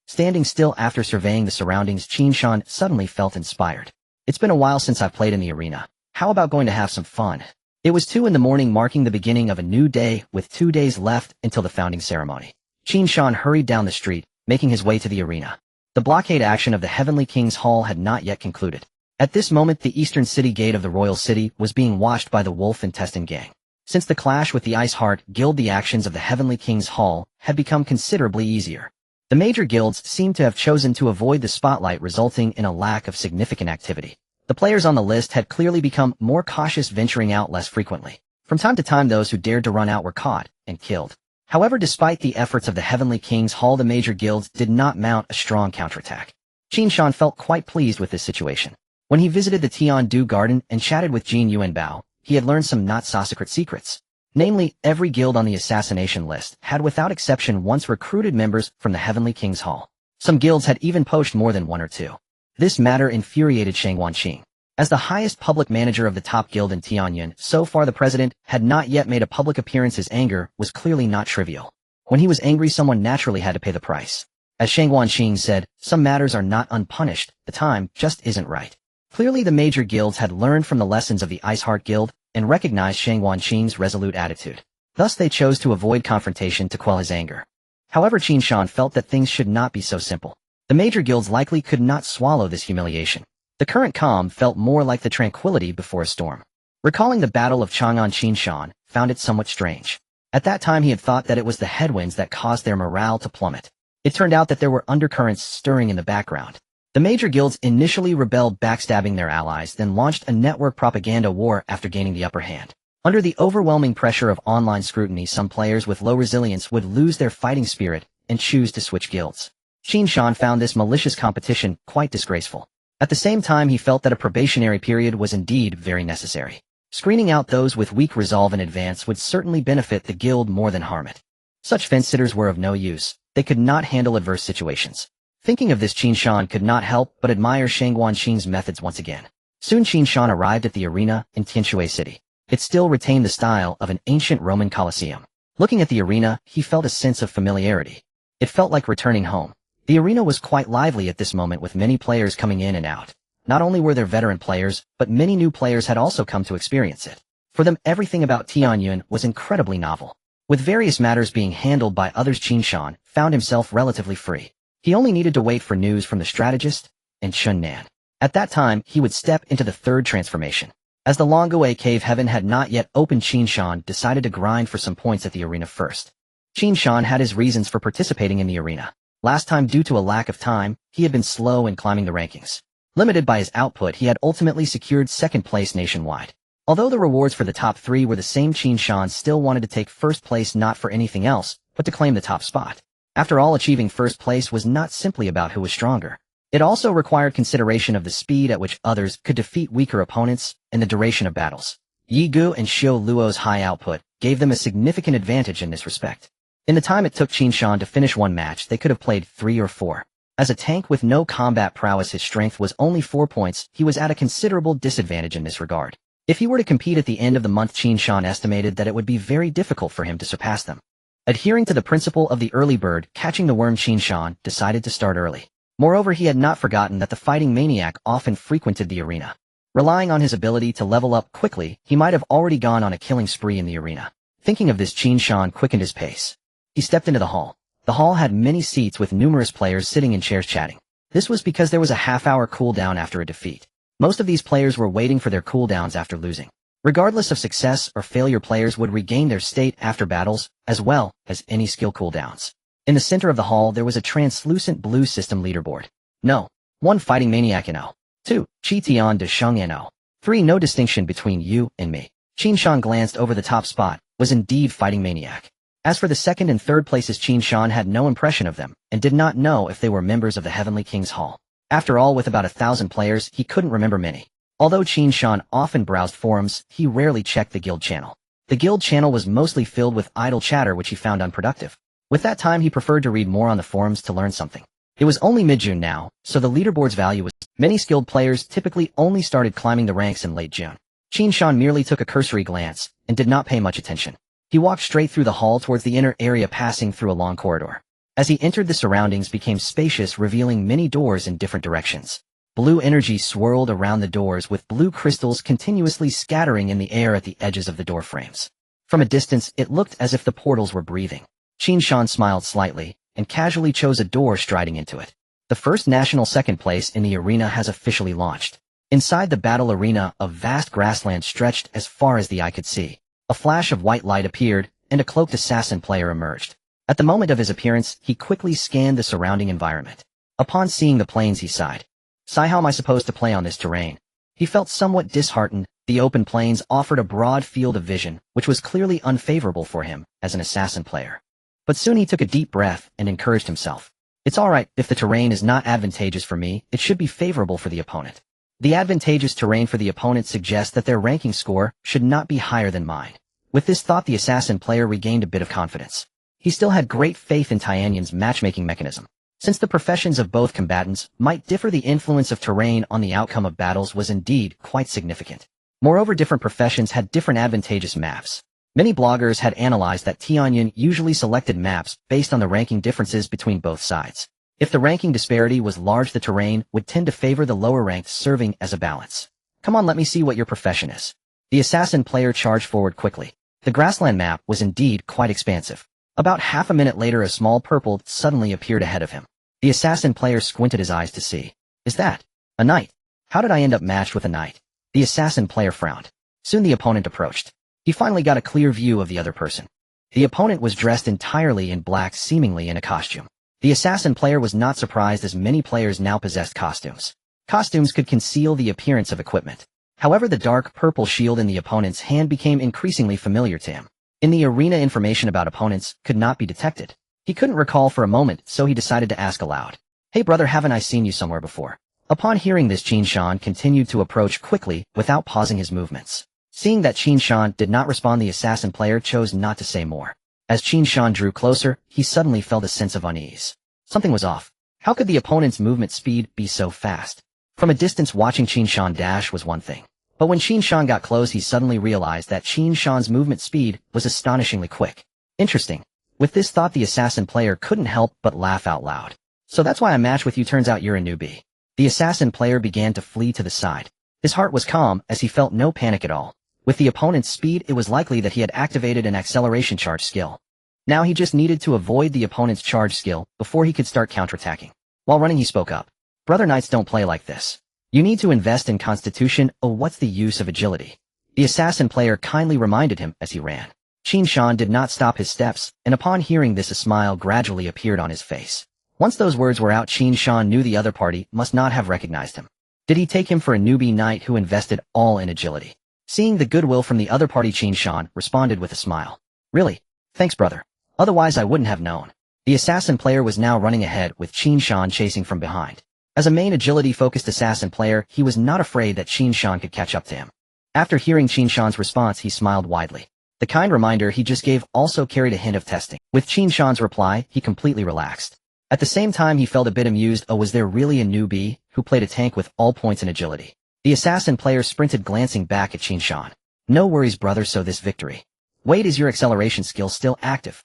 Standing still after surveying the surroundings, Qin Shan suddenly felt inspired. It's been a while since I've played in the arena. How about going to have some fun? It was 2 in the morning, marking the beginning of a new day, with 2 days left until the founding ceremony. Qin Shan hurried down the street, making his way to the arena. The blockade action of the Heavenly King's Hall had not yet concluded. At this moment, the eastern city gate of the royal city was being watched by the Wolf Intestine Gang. Since the clash with the Ice Heart Guild, the actions of the Heavenly King's Hall had become considerably easier. The major guilds seemed to have chosen to avoid the spotlight, resulting in a lack of significant activity. The players on the list had clearly become more cautious, venturing out less frequently. From time to time, those who dared to run out were caught and killed. However, despite the efforts of the Heavenly King's Hall, the major guilds did not mount a strong counterattack. Qin Shan felt quite pleased with this situation. When he visited the Tiandu Garden and chatted with Jin Yuanbao, he had learned some not-so-secret secrets. Namely, every guild on the assassination list had without exception once recruited members from the Heavenly King's Hall. Some guilds had even poached more than 1 or 2. This matter infuriated Shang Wanqing. As the highest public manager of the top guild in Tianyuan, so far the president had not yet made a public appearance. His anger was clearly not trivial. When he was angry, someone naturally had to pay the price. As Shang Wanqing said, some matters are not unpunished, the time just isn't right. Clearly the major guilds had learned from the lessons of the Ice Heart Guild and recognized Shang Wanqing's resolute attitude. Thus they chose to avoid confrontation to quell his anger. However, Qin Shan felt that things should not be so simple. The major guilds likely could not swallow this humiliation. The current calm felt more like the tranquility before a storm. Recalling the Battle of Chang'an, Qin Shan found it somewhat strange. At that time he had thought that it was the headwinds that caused their morale to plummet. It turned out that there were undercurrents stirring in the background. The major guilds initially rebelled, backstabbing their allies, then launched a network propaganda war after gaining the upper hand. Under the overwhelming pressure of online scrutiny, some players with low resilience would lose their fighting spirit and choose to switch guilds. Qin Shan found this malicious competition quite disgraceful. At the same time, he felt that a probationary period was indeed very necessary. Screening out those with weak resolve in advance would certainly benefit the guild more than harm it. Such fence-sitters were of no use. They could not handle adverse situations. Thinking of this, Qin Shan could not help but admire Shang Wanqing's methods once again. Soon Qin Shan arrived at the arena in Tianshui City. It still retained the style of an ancient Roman Colosseum. Looking at the arena, he felt a sense of familiarity. It felt like returning home. The arena was quite lively at this moment, with many players coming in and out. Not only were there veteran players, but many new players had also come to experience it. For them, everything about Tianyuan was incredibly novel. With various matters being handled by others, Qin Shan found himself relatively free. He only needed to wait for news from the strategist and Chun Nan. At that time, he would step into the third transformation. As the Longaway Cave Heaven had not yet opened, Qin Shan decided to grind for some points at the arena first. Qin Shan had his reasons for participating in the arena. Last time, due to a lack of time, he had been slow in climbing the rankings. Limited by his output, he had ultimately secured 2nd place nationwide. Although the rewards for the top 3 were the same, Qin Shan still wanted to take 1st place, not for anything else, but to claim the top spot. After all, achieving 1st place was not simply about who was stronger. It also required consideration of the speed at which others could defeat weaker opponents and the duration of battles. Yi Gu and Xiao Luo's high output gave them a significant advantage in this respect. In the time it took Qin Shan to finish one match, they could have played 3 or 4. As a tank with no combat prowess, his strength was only 4 points. He was at a considerable disadvantage in this regard. If he were to compete at the end of the month, Qin Shan estimated that it would be very difficult for him to surpass them. Adhering to the principle of the early bird catching the worm, Qin Shan decided to start early. Moreover, he had not forgotten that the fighting maniac often frequented the arena. Relying on his ability to level up quickly, he might have already gone on a killing spree in the arena. Thinking of this, Qin Shan quickened his pace. He stepped into the hall. The hall had many seats with numerous players sitting in chairs chatting. This was because there was a half-hour cooldown after a defeat. Most of these players were waiting for their cooldowns after losing. Regardless of success or failure, players would regain their state after battles, as well as any skill cooldowns. In the center of the hall, there was a translucent blue system leaderboard. No. 1 Fighting Maniac NO. 2. Qitian de Sheng NO. 3. No distinction between you and me. Qin Shan glanced over. The top spot was indeed Fighting Maniac. As for the 2nd and 3rd places, Qin Shan had no impression of them, and did not know if they were members of the Heavenly King's Hall. After all, with about 1,000 players, he couldn't remember many. Although Qin Shan often browsed forums, he rarely checked the guild channel. The guild channel was mostly filled with idle chatter, which he found unproductive. With that time, he preferred to read more on the forums to learn something. It was only mid-June now, so the leaderboard's value was... Many skilled players typically only started climbing the ranks in late June. Qin Shan merely took a cursory glance and did not pay much attention. He walked straight through the hall towards the inner area, passing through a long corridor. As he entered, the surroundings became spacious, revealing many doors in different directions. Blue energy swirled around the doors, with blue crystals continuously scattering in the air at the edges of the door frames. From a distance, it looked as if the portals were breathing. Qin Shan smiled slightly and casually chose a door, striding into it. The first national second place in the arena has officially launched. Inside the battle arena, a vast grassland stretched as far as the eye could see. A flash of white light appeared, and a cloaked assassin player emerged. At the moment of his appearance, he quickly scanned the surrounding environment. Upon seeing the plains, he sighed. "Sigh, how am I supposed to play on this terrain?" He felt somewhat disheartened. The open plains offered a broad field of vision, which was clearly unfavorable for him as an assassin player. But soon he took a deep breath and encouraged himself. "It's alright, if the terrain is not advantageous for me, it should be favorable for the opponent. The advantageous terrain for the opponent suggests that their ranking score should not be higher than mine." With this thought, the assassin player regained a bit of confidence. He still had great faith in Tianyan's matchmaking mechanism. Since the professions of both combatants might differ, the influence of terrain on the outcome of battles was indeed quite significant. Moreover, different professions had different advantageous maps. Many bloggers had analyzed that Tianyan usually selected maps based on the ranking differences between both sides. If the ranking disparity was large, the terrain would tend to favor the lower ranked, serving as a balance. "Come on, let me see what your profession is." The assassin player charged forward quickly. The grassland map was indeed quite expansive. About half a minute later, a small purple suddenly appeared ahead of him. The assassin player squinted his eyes to see. "Is that a knight? How did I end up matched with a knight?" The assassin player frowned. Soon the opponent approached. He finally got a clear view of the other person. The opponent was dressed entirely in black, seemingly in a costume. The assassin player was not surprised, as many players now possessed costumes. Costumes could conceal the appearance of equipment. However, the dark purple shield in the opponent's hand became increasingly familiar to him. In the arena, information about opponents could not be detected. He couldn't recall for a moment, so he decided to ask aloud. "Hey brother, haven't I seen you somewhere before?" Upon hearing this, Qin Shan continued to approach quickly without pausing his movements. Seeing that Qin Shan did not respond, the assassin player chose not to say more. As Qin Shan drew closer, he suddenly felt a sense of unease. Something was off. How could the opponent's movement speed be so fast? From a distance, watching Qin Shan dash was one thing. But when Qin Shan got close, he suddenly realized that Qin Shan's movement speed was astonishingly quick. Interesting. With this thought, the assassin player couldn't help but laugh out loud. "So that's why I matched with you, turns out you're a newbie." The assassin player began to flee to the side. His heart was calm, as he felt no panic at all. With the opponent's speed, it was likely that he had activated an acceleration charge skill. Now he just needed to avoid the opponent's charge skill before he could start counterattacking. While running, he spoke up. "Brother, knights don't play like this. You need to invest in constitution. Oh, what's the use of agility?" The assassin player kindly reminded him as he ran. Qin Shan did not stop his steps, and upon hearing this, a smile gradually appeared on his face. Once those words were out, Qin Shan knew the other party must not have recognized him. Did he take him for a newbie knight who invested all in agility? Seeing the goodwill from the other party, Qin Shan responded with a smile. "Really? Thanks, brother. Otherwise I wouldn't have known." The assassin player was now running ahead, with Qin Shan chasing from behind. As a main agility-focused assassin player, he was not afraid that Qin Shan could catch up to him. After hearing Qin Shan's response, he smiled widely. The kind reminder he just gave also carried a hint of testing. With Qin Shan's reply, he completely relaxed. At the same time, he felt a bit amused. Oh, was there really a newbie who played a tank with all points in agility? The assassin player sprinted, glancing back at Qin Shan. "No worries, brother, so this victory. Wait, is your acceleration skill still active?"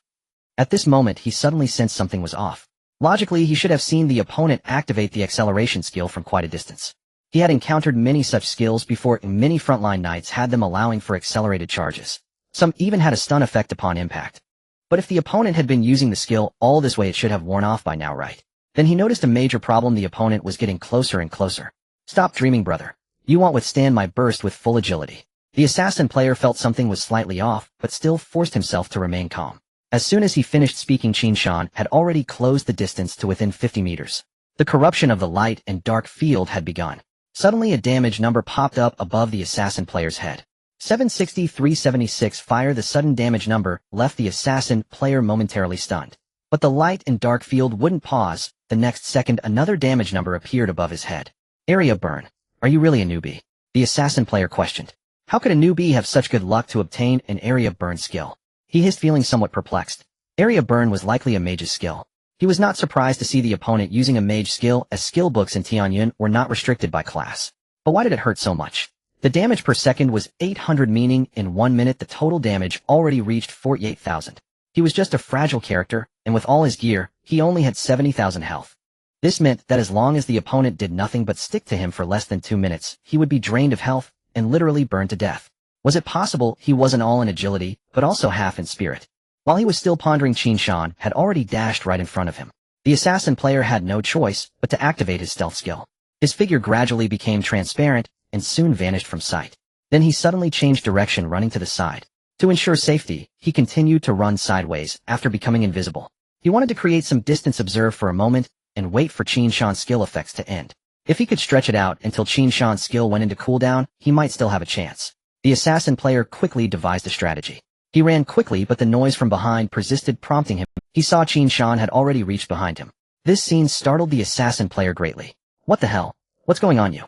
At this moment, he suddenly sensed something was off. Logically, he should have seen the opponent activate the acceleration skill from quite a distance. He had encountered many such skills before, and many frontline knights had them, allowing for accelerated charges. Some even had a stun effect upon impact. But if the opponent had been using the skill all this way, it should have worn off by now, right? Then he noticed a major problem. The opponent was getting closer and closer. "Stop dreaming, brother. You won't withstand my burst with full agility." The assassin player felt something was slightly off, but still forced himself to remain calm. As soon as he finished speaking, Qin Shan had already closed the distance to within 50 meters. The corruption of the light and dark field had begun. Suddenly, a damage number popped up above the assassin player's head. 76376 fire. The sudden damage number left the assassin player momentarily stunned. But the light and dark field wouldn't pause. The next second, another damage number appeared above his head. "Area burn. Are you really a newbie?" the assassin player questioned. How could a newbie have such good luck to obtain an area burn skill? He hissed, feeling somewhat perplexed. Area burn was likely a mage's skill. He was not surprised to see the opponent using a mage skill, as skill books in Tianyan were not restricted by class. But why did it hurt so much? The damage per second was 800, meaning in 1 minute the total damage already reached 48,000. He was just a fragile character, and with all his gear, he only had 70,000 health. This meant that as long as the opponent did nothing but stick to him for less than 2 minutes, he would be drained of health and literally burned to death. Was it possible he wasn't all in agility, but also half in spirit? While he was still pondering, Qin Shan had already dashed right in front of him. The assassin player had no choice but to activate his stealth skill. His figure gradually became transparent and soon vanished from sight. Then he suddenly changed direction, running to the side. To ensure safety, he continued to run sideways after becoming invisible. He wanted to create some distance, observe for a moment, and wait for Qin Shan's skill effects to end. If he could stretch it out until Qin Shan's skill went into cooldown, he might still have a chance. The assassin player quickly devised a strategy. He ran quickly, but the noise from behind persisted, prompting him. He saw Qin Shan had already reached behind him. This scene startled the assassin player greatly. What the hell? What's going on, you?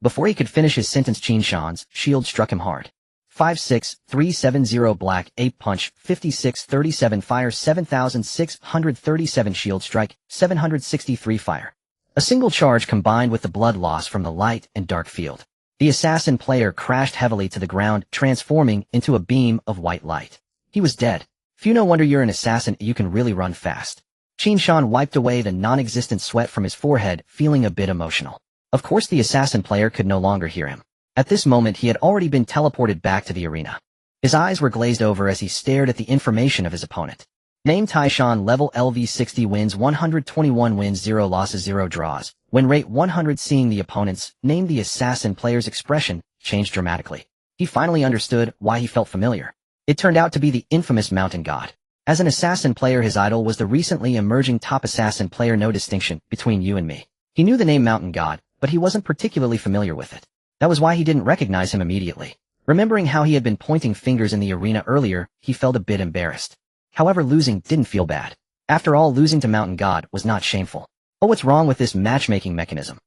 Before he could finish his sentence, Qin Shan's shield struck him hard. 56370 black, 8 punch, 5637 fire, 7637 shield strike, 763 fire. A single charge combined with the blood loss from the light and dark field. The assassin player crashed heavily to the ground, transforming into a beam of white light. He was dead. Phew, no wonder you're an assassin, you can really run fast. Qin Shan wiped away the non-existent sweat from his forehead, feeling a bit emotional. Of course, the assassin player could no longer hear him. At this moment, he had already been teleported back to the arena. His eyes were glazed over as he stared at the information of his opponent. Name Taishan, level LV 60, wins 121, wins 0 losses 0 draws. Win rate 100. Seeing the opponent's name, the assassin player's expression changed dramatically. He finally understood why he felt familiar. It turned out to be the infamous Mountain God. As an assassin player, his idol was the recently emerging top assassin player. No distinction between you and me. He knew the name Mountain God, but he wasn't particularly familiar with it. That was why he didn't recognize him immediately. Remembering how he had been pointing fingers in the arena earlier, he felt a bit embarrassed. However, losing didn't feel bad. After all, losing to Mountain God was not shameful. Oh, what's wrong with this matchmaking mechanism?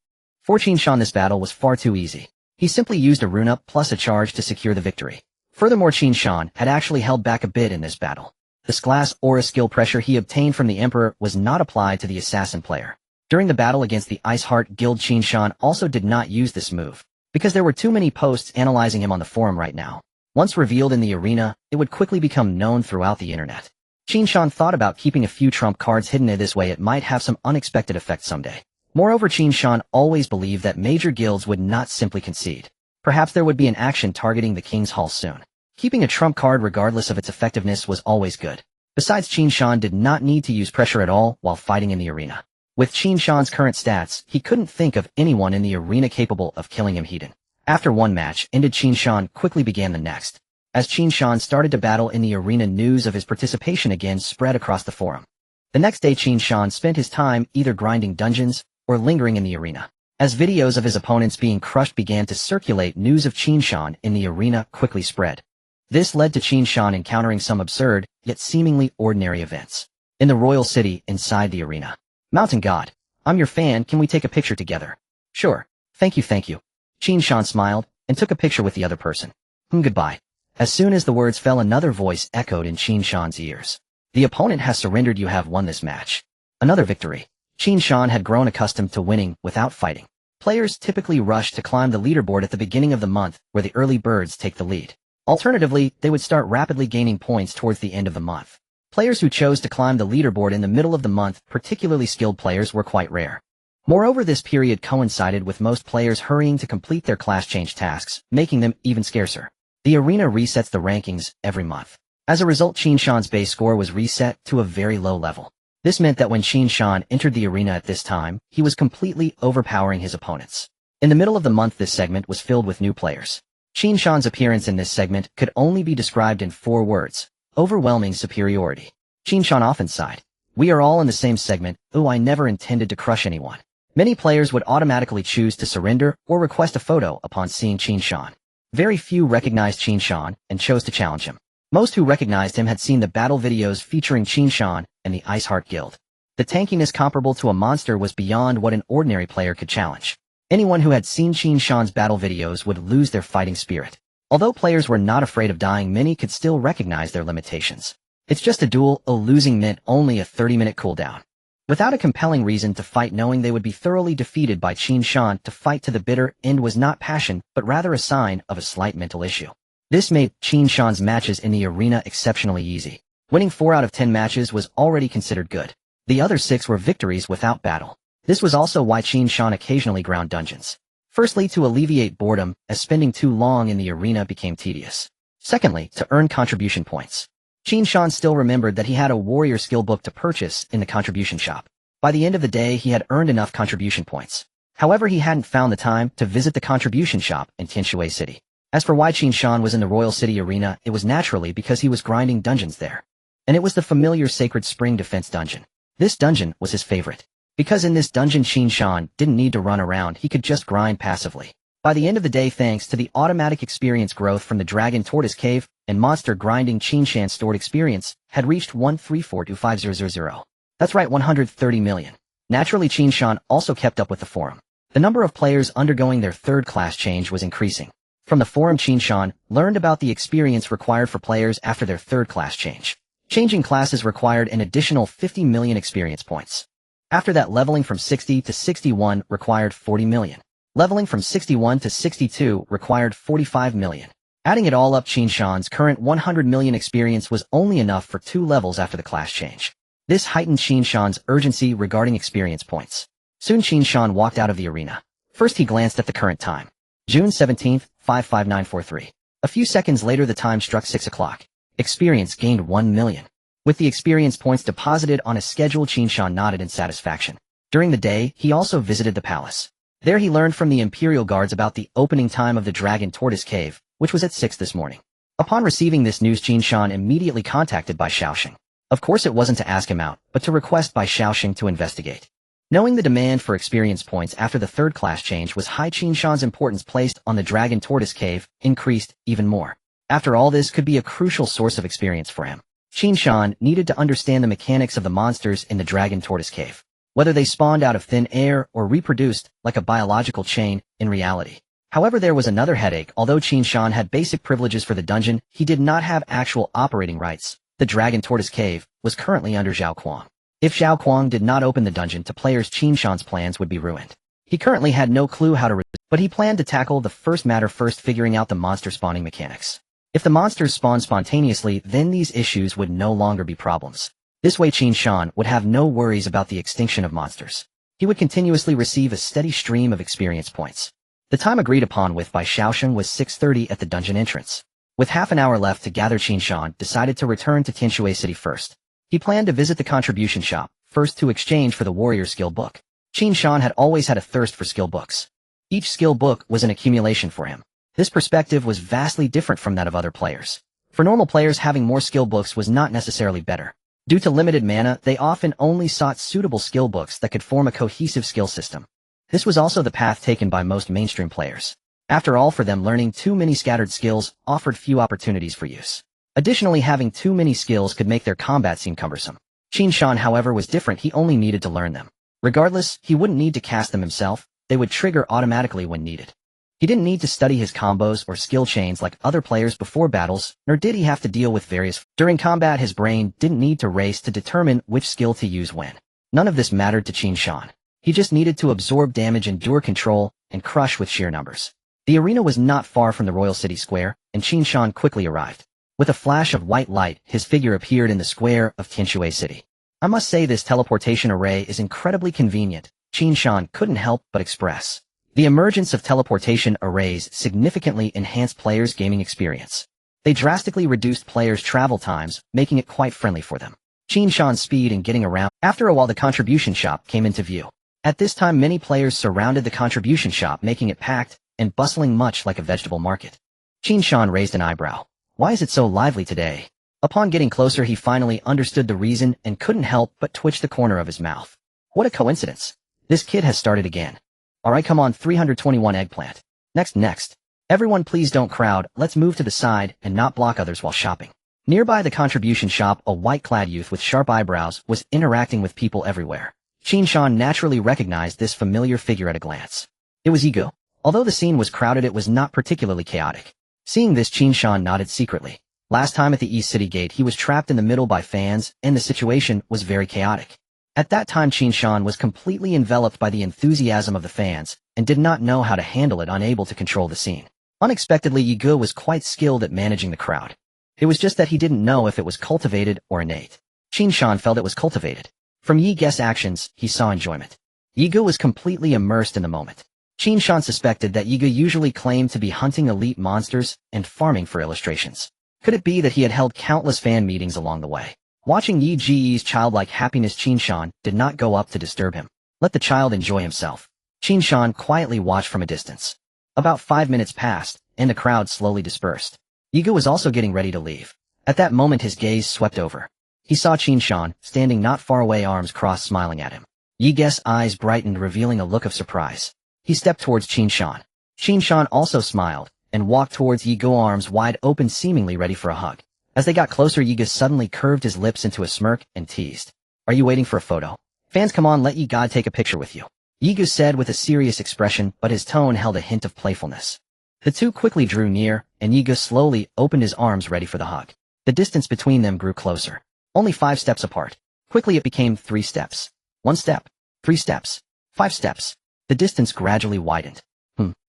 For Qin Shan, this battle was far too easy. He simply used a rune up plus a charge to secure the victory. Furthermore, Qin Shan had actually held back a bit in this battle. This glass aura skill pressure he obtained from the Emperor was not applied to the assassin player. During the battle against the Ice Heart Guild, Qin Shan also did not use this move, because there were too many posts analyzing him on the forum right now. Once revealed in the arena, it would quickly become known throughout the internet. Qin Shan thought about keeping a few trump cards hidden. This way it might have some unexpected effect someday. Moreover, Qin Shan always believed that major guilds would not simply concede. Perhaps there would be an action targeting the King's Hall soon. Keeping a trump card regardless of its effectiveness was always good. Besides, Qin Shan did not need to use pressure at all while fighting in the arena. With Qin Shan's current stats, he couldn't think of anyone in the arena capable of killing him. After one match ended, Qin Shan quickly began the next. As Qin Shan started to battle in the arena, news of his participation again spread across the forum. The next day, Qin Shan spent his time either grinding dungeons or lingering in the arena. As videos of his opponents being crushed began to circulate, news of Qin Shan in the arena quickly spread. This led to Qin Shan encountering some absurd, yet seemingly ordinary events. In the royal city inside the arena. Mountain God, I'm your fan, can we take a picture together? Sure. Thank you. Qin Shan smiled and took a picture with the other person. Goodbye. As soon as the words fell, another voice echoed in Qin Shan's ears. The opponent has surrendered, you have won this match. Another victory. Qin Shan had grown accustomed to winning without fighting. Players typically rush to climb the leaderboard at the beginning of the month, where the early birds take the lead. Alternatively, they would start rapidly gaining points towards the end of the month. Players who chose to climb the leaderboard in the middle of the month, particularly skilled players, were quite rare. Moreover, this period coincided with most players hurrying to complete their class change tasks, making them even scarcer. The arena resets the rankings every month. As a result, Qin Shan's base score was reset to a very low level. This meant that when Qin Shan entered the arena at this time, he was completely overpowering his opponents. In the middle of the month, this segment was filled with new players. Qin Shan's appearance in this segment could only be described in 4 words: overwhelming superiority. Qin Shan often sighed. We are all in the same segment. Oh, I never intended to crush anyone. Many players would automatically choose to surrender or request a photo upon seeing Qin Shan. Very few recognized Qin Shan and chose to challenge him. Most who recognized him had seen the battle videos featuring Qin Shan and the Ice Heart Guild. The tankiness comparable to a monster was beyond what an ordinary player could challenge. Anyone who had seen Qin Shan's battle videos would lose their fighting spirit. Although players were not afraid of dying, many could still recognize their limitations. It's just a duel, losing meant only a 30-minute cooldown. Without a compelling reason to fight, knowing they would be thoroughly defeated by Qin Shan, to fight to the bitter end was not passion, but rather a sign of a slight mental issue. This made Qin Shan's matches in the arena exceptionally easy. Winning 4 out of 10 matches was already considered good. The other 6 were victories without battle. This was also why Qin Shan occasionally ground dungeons. Firstly, to alleviate boredom, as spending too long in the arena became tedious. Secondly, to earn contribution points. Qin Shan still remembered that he had a warrior skill book to purchase in the contribution shop. By the end of the day, he had earned enough contribution points. However, he hadn't found the time to visit the contribution shop in Tianshui City. As for why Qin Shan was in the Royal City Arena, it was naturally because he was grinding dungeons there. And it was the familiar Sacred Spring Defense dungeon. This dungeon was his favorite. Because in this dungeon Qin Shan didn't need to run around, he could just grind passively. By the end of the day, thanks to the automatic experience growth from the Dragon Tortoise Cave and monster grinding, Qin Shan's stored experience had reached 134,250,000. That's right, 130 million. Naturally, Qin Shan also kept up with the forum. The number of players undergoing their third class change was increasing. From the forum, Qin Shan learned about the experience required for players after their third class change. Changing classes required an additional 50 million experience points. After that, leveling from 60 to 61 required 40 million. Leveling from 61 to 62 required 45 million. Adding it all up, Qin Shan's current 100 million experience was only enough for 2 levels after the class change. This heightened Qin Shan's urgency regarding experience points. Soon Qin Shan walked out of the arena. First, he glanced at the current time. June 17th, 55943. A few seconds later, the time struck 6 o'clock. Experience gained 1 million. With the experience points deposited on a schedule, Qin Shan nodded in satisfaction. During the day, he also visited the palace. There he learned from the Imperial Guards about the opening time of the Dragon Tortoise Cave, which was at 6 this morning. Upon receiving this news, Qin Shan immediately contacted Bai Shaoxing. Of course, it wasn't to ask him out, but to request Bai Shaoxing to investigate. Knowing the demand for experience points after the third class change was high, Qin Shan's importance placed on the Dragon Tortoise Cave increased even more. After all, this could be a crucial source of experience for him. Qin Shan needed to understand the mechanics of the monsters in the Dragon Tortoise Cave. Whether they spawned out of thin air or reproduced like a biological chain in reality. However, there was another headache. Although Qin Shan had basic privileges for the dungeon, he did not have actual operating rights. The Dragon Tortoise Cave was currently under Zhao Kuang. If Zhao Kuang did not open the dungeon to players, Qin Shan's plans would be ruined. He currently had no clue how to but he planned to tackle the first matter first, figuring out the monster spawning mechanics. If the monsters spawned spontaneously, then these issues would no longer be problems. This way, Qin Shan would have no worries about the extinction of monsters. He would continuously receive a steady stream of experience points. The time agreed upon with Bai Shaoxing was 6:30 at the dungeon entrance. With half an hour left to gather, Qin Shan decided to return to Tianshui City first. He planned to visit the contribution shop first to exchange for the warrior skill book. Qin Shan had always had a thirst for skill books. Each skill book was an accumulation for him. This perspective was vastly different from that of other players. For normal players, having more skill books was not necessarily better. Due to limited mana, they often only sought suitable skill books that could form a cohesive skill system. This was also the path taken by most mainstream players. After all, for them, learning too many scattered skills offered few opportunities for use. Additionally, having too many skills could make their combat seem cumbersome. Qin Shan, however, was different. He only needed to learn them. Regardless, he wouldn't need to cast them himself. They would trigger automatically when needed. He didn't need to study his combos or skill chains like other players before battles, nor did he have to deal with various. During combat, his brain didn't need to race to determine which skill to use when. None of this mattered to Qin Shan. He just needed to absorb damage, endure control, and crush with sheer numbers. The arena was not far from the Royal City Square, and Qin Shan quickly arrived. With a flash of white light, his figure appeared in the square of Tianshui City. I must say, this teleportation array is incredibly convenient, Qin Shan couldn't help but express. The emergence of teleportation arrays significantly enhanced players' gaming experience. They drastically reduced players' travel times, making it quite friendly for them. Qin Shan's speed in getting around. After a while, the contribution shop came into view. At this time, many players surrounded the contribution shop, making it packed and bustling much like a vegetable market. Qin Shan raised an eyebrow. Why is it so lively today? Upon getting closer, he finally understood the reason and couldn't help but twitch the corner of his mouth. What a coincidence. This kid has started again. Alright, come on, 321 eggplant. Next. Everyone please don't crowd, let's move to the side and not block others while shopping. Nearby the contribution shop, a white-clad youth with sharp eyebrows was interacting with people everywhere. Qin Shan naturally recognized this familiar figure at a glance. It was Ego. Although the scene was crowded, it was not particularly chaotic. Seeing this, Qin Shan nodded secretly. Last time at the East City Gate, he was trapped in the middle by fans, and the situation was very chaotic. At that time Qin Shan was completely enveloped by the enthusiasm of the fans, and did not know how to handle it, unable to control the scene. Unexpectedly, Ye Ge was quite skilled at managing the crowd. It was just that he didn't know if it was cultivated or innate. Qin Shan felt it was cultivated. From Ye Ge's actions, he saw enjoyment. Ye Ge was completely immersed in the moment. Qin Shan suspected that Ye Ge usually claimed to be hunting elite monsters and farming for illustrations. Could it be that he had held countless fan meetings along the way? Watching Ye Ge's childlike happiness, Qin Shan did not go up to disturb him. Let the child enjoy himself. Qin Shan quietly watched from a distance. About 5 minutes passed, and the crowd slowly dispersed. Ye Ge was also getting ready to leave. At that moment his gaze swept over. He saw Qin Shan, standing not far away, arms crossed, smiling at him. Ye Ge's eyes brightened, revealing a look of surprise. He stepped towards Qin Shan. Qin Shan also smiled, and walked towards Ye Ge, arms wide open, seemingly ready for a hug. As they got closer, Ye Ge suddenly curved his lips into a smirk and teased. "Are you waiting for a photo? Fans, come on, let Ye Ge take a picture with you," Ye Ge said with a serious expression, but his tone held a hint of playfulness. The two quickly drew near, and Ye Ge slowly opened his arms, ready for the hug. The distance between them grew closer. Only 5 steps apart. Quickly it became 3 steps. 1 step. 3 steps. 5 steps. The distance gradually widened.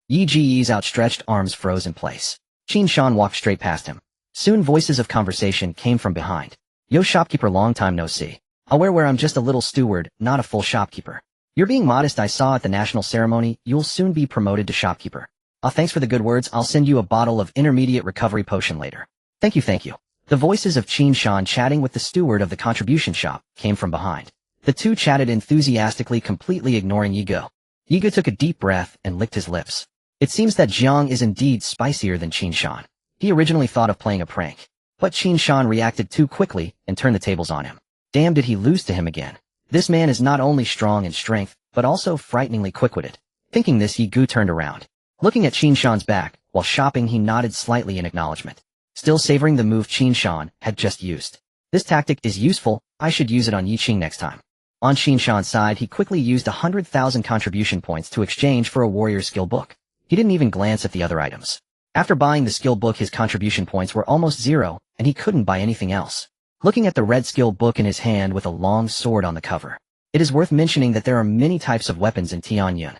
Ye Ge's outstretched arms froze in place. Qin Shan walked straight past him. Soon voices of conversation came from behind. "Yo, shopkeeper, long time no see. Where I'm just a little steward, not a full shopkeeper. You're being modest. I saw at the national ceremony. You'll soon be promoted to shopkeeper. Thanks for the good words. I'll send you a bottle of intermediate recovery potion later." Thank you. The voices of Qin Shan chatting with the steward of the contribution shop came from behind. The two chatted enthusiastically, completely ignoring Ye Ge. Ye Ge took a deep breath and licked his lips. It seems that Jiang is indeed spicier than Qin Shan. He originally thought of playing a prank, but Qin Shan reacted too quickly and turned the tables on him. Damn, did he lose to him again? This man is not only strong in strength, but also frighteningly quick-witted. Thinking this, Ye Ge turned around. Looking at Qin Shan's back, while shopping, he nodded slightly in acknowledgement. Still savoring the move Qin Shan had just used. This tactic is useful. I should use it on Yi Qing next time. On Qin Shan's side, he quickly used 100,000 contribution points to exchange for a warrior skill book. He didn't even glance at the other items. After buying the skill book, his contribution points were almost 0, and he couldn't buy anything else. Looking at the red skill book in his hand with a long sword on the cover. It is worth mentioning that there are many types of weapons in Tianyun.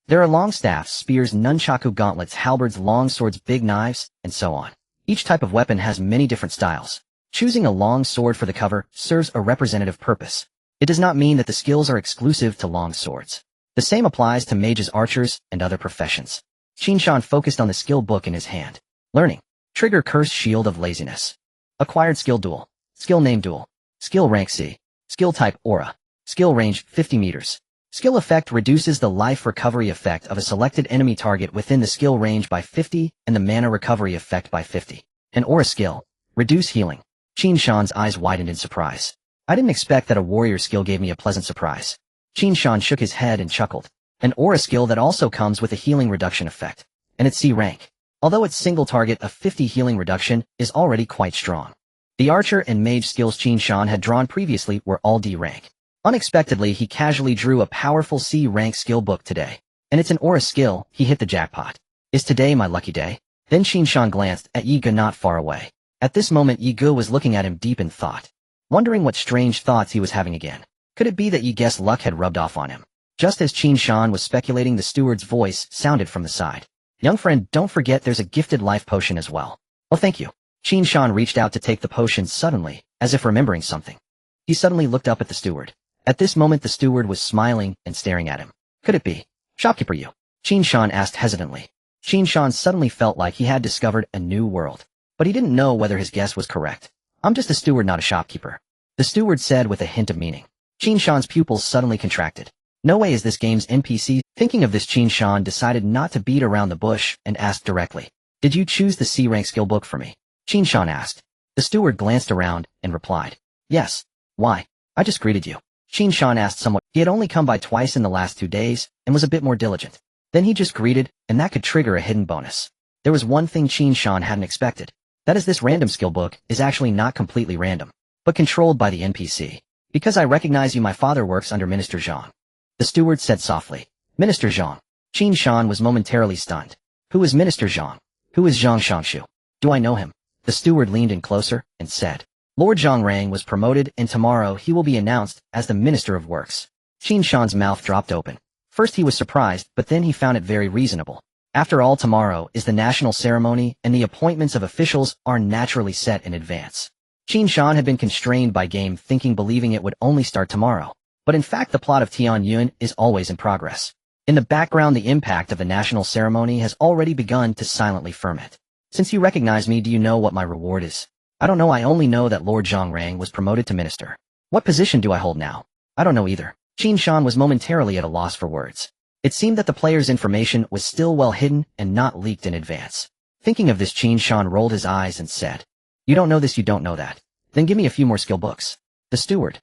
There are long staffs, spears, nunchaku, gauntlets, halberds, long swords, big knives, and so on. Each type of weapon has many different styles. Choosing a long sword for the cover serves a representative purpose. It does not mean that the skills are exclusive to long swords. The same applies to mages, archers, and other professions. Qin Shan focused on the skill book in his hand. Learning. Trigger Cursed Shield of Laziness. Acquired skill duel. Skill name duel. Skill rank C. Skill type aura. Skill range 50 meters. Skill effect reduces the life recovery effect of a selected enemy target within the skill range by 50 and the mana recovery effect by 50. An aura skill. Reduce healing. Qin Shan's eyes widened in surprise. I didn't expect that a warrior skill gave me a pleasant surprise. Qin Shan shook his head and chuckled. An aura skill that also comes with a healing reduction effect. And its C rank. Although its single target of 50 healing reduction is already quite strong. The archer and mage skills Qin Shan had drawn previously were all D rank. Unexpectedly, he casually drew a powerful C rank skill book today. And it's an aura skill. He hit the jackpot. Is today my lucky day? Then Qin Shan glanced at Ye Ge not far away. At this moment, Ye Ge was looking at him deep in thought. Wondering what strange thoughts he was having again. Could it be that Ye Ge's luck had rubbed off on him? Just as Qin Shan was speculating, the steward's voice sounded from the side. "Young friend, don't forget there's a gifted life potion as well." "Oh, thank you." Qin Shan reached out to take the potion suddenly, as if remembering something. He suddenly looked up at the steward. At this moment, the steward was smiling and staring at him. "Could it be shopkeeper you?" Qin Shan asked hesitantly. Qin Shan suddenly felt like he had discovered a new world. But he didn't know whether his guess was correct. "I'm just a steward, not a shopkeeper," the steward said with a hint of meaning. Qin Shan's pupils suddenly contracted. No way is this game's NPC. Thinking of this, Qin Shan decided not to beat around the bush and asked directly. "Did you choose the C rank skill book for me?" Qin Shan asked. The steward glanced around and replied, "Yes." "Why?" "I just greeted you." Qin Shan asked somewhat. He had only come by twice in the last 2 days and was a bit more diligent. Then he just greeted, and that could trigger a hidden bonus. There was one thing Qin Shan hadn't expected. That is, this random skill book is actually not completely random, but controlled by the NPC. "Because I recognize you, my father works under Minister Zhang," the steward said softly. "Minister Zhang?" Qin Shan was momentarily stunned. "Who is Minister Zhang? Who is Zhang Shangshu? Do I know him?" The steward leaned in closer and said, Lord Zhongrang was promoted and tomorrow he will be announced as the Minister of Works. Qin Shan's mouth dropped open. First he was surprised, but then he found it very reasonable. After all, tomorrow is the national ceremony and the appointments of officials are naturally set in advance. Qin Shan had been constrained by game thinking believing it would only start tomorrow. But in fact the plot of Tianyuan is always in progress. In the background the impact of the national ceremony has already begun to silently ferment. Since you recognize me, do you know what my reward is? I don't know, I only know that Lord Zhongrang was promoted to minister. What position do I hold now? I don't know either. Qin Shan was momentarily at a loss for words. It seemed that the player's information was still well hidden and not leaked in advance. Thinking of this, Qin Shan rolled his eyes and said, "You don't know this, you don't know that. Then give me a few more skill books." The steward.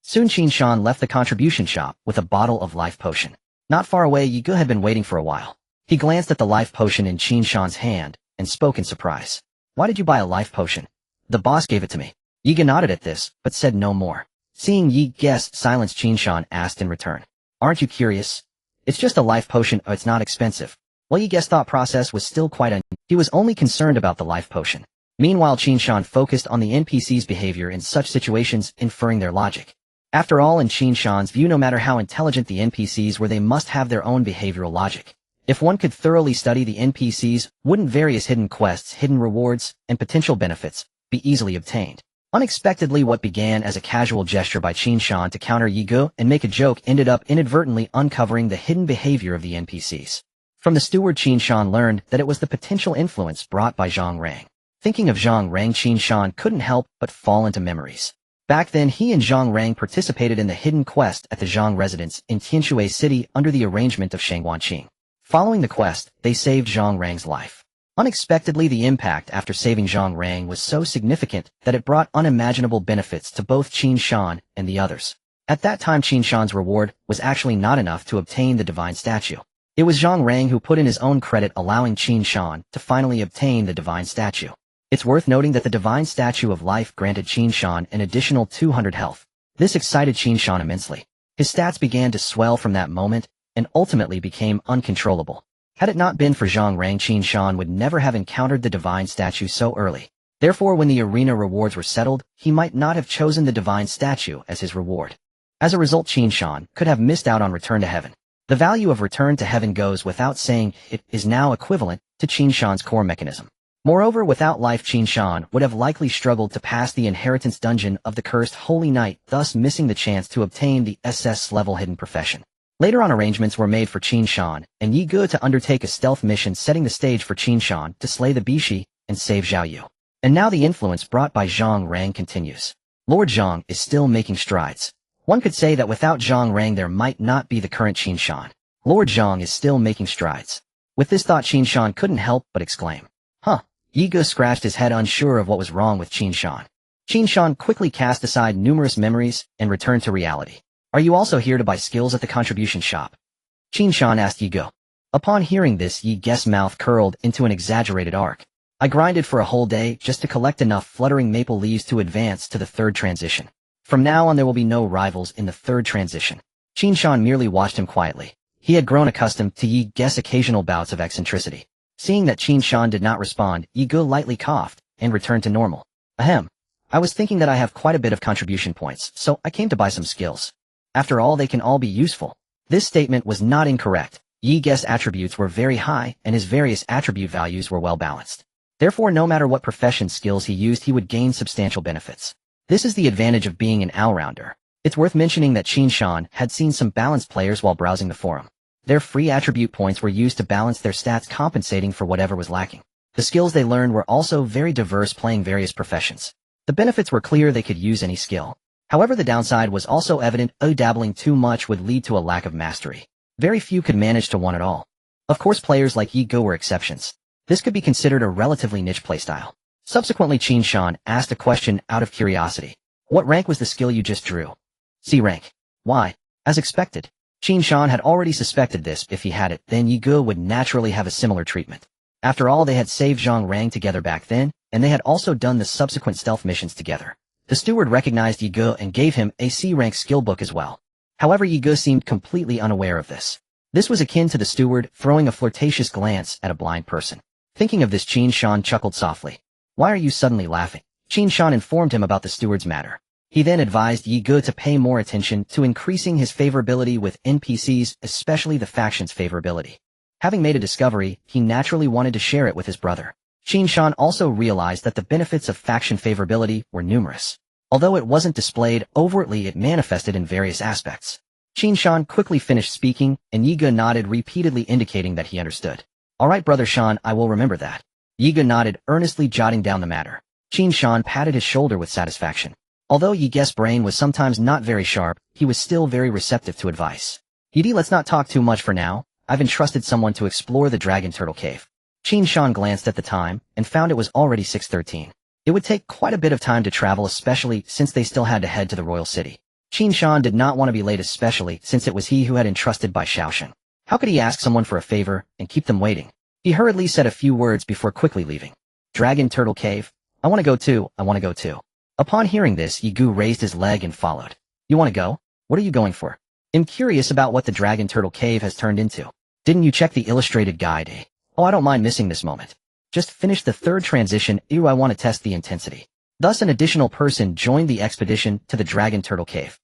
Soon Qin Shan left the contribution shop with a bottle of life potion. Not far away, Ye Ge had been waiting for a while. He glanced at the life potion in Qin Shan's hand and spoke in surprise. "Why did you buy a life potion?" "The boss gave it to me." Ye Ge nodded at this, but said no more. Seeing Ye Ge's silence, Qin Shan asked in return, "Aren't you curious?" "It's just a life potion, it's not expensive." Well, Ye Ge's thought process was still quite he was only concerned about the life potion. Meanwhile, Qin Shan focused on the NPC's behavior in such situations, inferring their logic. After all, in Qin Shan's view, no matter how intelligent the NPCs were, they must have their own behavioral logic. If one could thoroughly study the NPCs, wouldn't various hidden quests, hidden rewards, and potential benefits be easily obtained? Unexpectedly, what began as a casual gesture by Qin Shan to counter Ye Ge and make a joke ended up inadvertently uncovering the hidden behavior of the NPCs. From the steward, Qin Shan learned that it was the potential influence brought by Zhongrang. Thinking of Zhongrang, Qin Shan couldn't help but fall into memories. Back then, he and Zhongrang participated in the hidden quest at the Zhang residence in Tianshui City under the arrangement of Shangguanqing. Following the quest, they saved Zhongrang's life. Unexpectedly, the impact after saving Zhongrang was so significant that it brought unimaginable benefits to both Qin Shan and the others. At that time, Qin Shan's reward was actually not enough to obtain the divine statue. It was Zhongrang who put in his own credit, allowing Qin Shan to finally obtain the divine statue. It's worth noting that the divine statue of life granted Qin Shan an additional 200 health. This excited Qin Shan immensely. His stats began to swell from that moment and ultimately became uncontrollable. Had it not been for Zhongrang, Qin Shan would never have encountered the divine statue so early. Therefore, when the arena rewards were settled, he might not have chosen the divine statue as his reward. As a result, Qin Shan could have missed out on Return to Heaven. The value of Return to Heaven goes without saying. It is now equivalent to Qin Shan's core mechanism. Moreover, without life, Qin Shan would have likely struggled to pass the inheritance dungeon of the Cursed Holy Knight, thus missing the chance to obtain the SS-level hidden profession. Later on, arrangements were made for Qin Shan and Ye Ge to undertake a stealth mission, setting the stage for Qin Shan to slay the Bishi and save Zhao Yu. And now the influence brought by Zhongrang continues. Lord Zhang is still making strides. One could say that without Zhongrang there might not be the current Qin Shan. Lord Zhang is still making strides. With this thought, Qin Shan couldn't help but exclaim, "Huh." Ye Ge scratched his head, unsure of what was wrong with Qin Shan. Qin Shan quickly cast aside numerous memories and returned to reality. "Are you also here to buy skills at the contribution shop?" Qin Shan asked Ye Ge. Upon hearing this, Ye Ge's mouth curled into an exaggerated arc. "I grinded for a whole day just to collect enough fluttering maple leaves to advance to the third transition. From now on there will be no rivals in the third transition." Qin Shan merely watched him quietly. He had grown accustomed to Ye Ge's occasional bouts of eccentricity. Seeing that Qin Shan did not respond, Ye Ge lightly coughed and returned to normal. "Ahem. I was thinking that I have quite a bit of contribution points, so I came to buy some skills. After all, they can all be useful." This statement was not incorrect. Ye Ge's attributes were very high, and his various attribute values were well balanced. Therefore, no matter what profession skills he used, he would gain substantial benefits. This is the advantage of being an all-rounder. It's worth mentioning that Qin Shan had seen some balanced players while browsing the forum. Their free attribute points were used to balance their stats, compensating for whatever was lacking. The skills they learned were also very diverse, playing various professions. The benefits were clear, they could use any skill. However, the downside was also evident. Dabbling too much would lead to a lack of mastery. Very few could manage to one at all. Of course, players like Ye Ge were exceptions. This could be considered a relatively niche playstyle. Subsequently, Qin Shan asked a question out of curiosity. "What rank was the skill you just drew?" "C rank." "Why?" "As expected." Qin Shan had already suspected this. If he had it, then Ye Ge would naturally have a similar treatment. After all, they had saved Zhongrang together back then, and they had also done the subsequent stealth missions together. The steward recognized Ye Ge and gave him a C-rank skill book as well. However, Ye Ge seemed completely unaware of this. This was akin to the steward throwing a flirtatious glance at a blind person. Thinking of this, Qin Shan chuckled softly. "Why are you suddenly laughing?" Qin Shan informed him about the steward's matter. He then advised Yi Ge to pay more attention to increasing his favorability with NPCs, especially the faction's favorability. Having made a discovery, he naturally wanted to share it with his brother. Qin Shan also realized that the benefits of faction favorability were numerous. Although it wasn't displayed overtly, it manifested in various aspects. Qin Shan quickly finished speaking, and Yi Ge nodded repeatedly, indicating that he understood. "All right, Brother Shan, I will remember that." Yi Ge nodded, earnestly jotting down the matter. Qin Shan patted his shoulder with satisfaction. Although Yi Ge's brain was sometimes not very sharp, he was still very receptive to advice. "Yi, let's not talk too much for now. I've entrusted someone to explore the Dragon Turtle Cave." Qin Shan glanced at the time, and found it was already 6:13. It would take quite a bit of time to travel, especially since they still had to head to the royal city. Qin Shan did not want to be late, especially since it was he who had entrusted Bai Shaoxing. How could he ask someone for a favor and keep them waiting? He hurriedly said a few words before quickly leaving. "Dragon Turtle Cave? I want to go too, I want to go too." Upon hearing this, Yi Ge raised his leg and followed. "You want to go? What are you going for?" "I'm curious about what the Dragon Turtle Cave has turned into." "Didn't you check the illustrated guide, eh?" "Oh, I don't mind missing this moment. Just finished the third transition, I want to test the intensity." Thus an additional person joined the expedition to the Dragon Turtle Cave.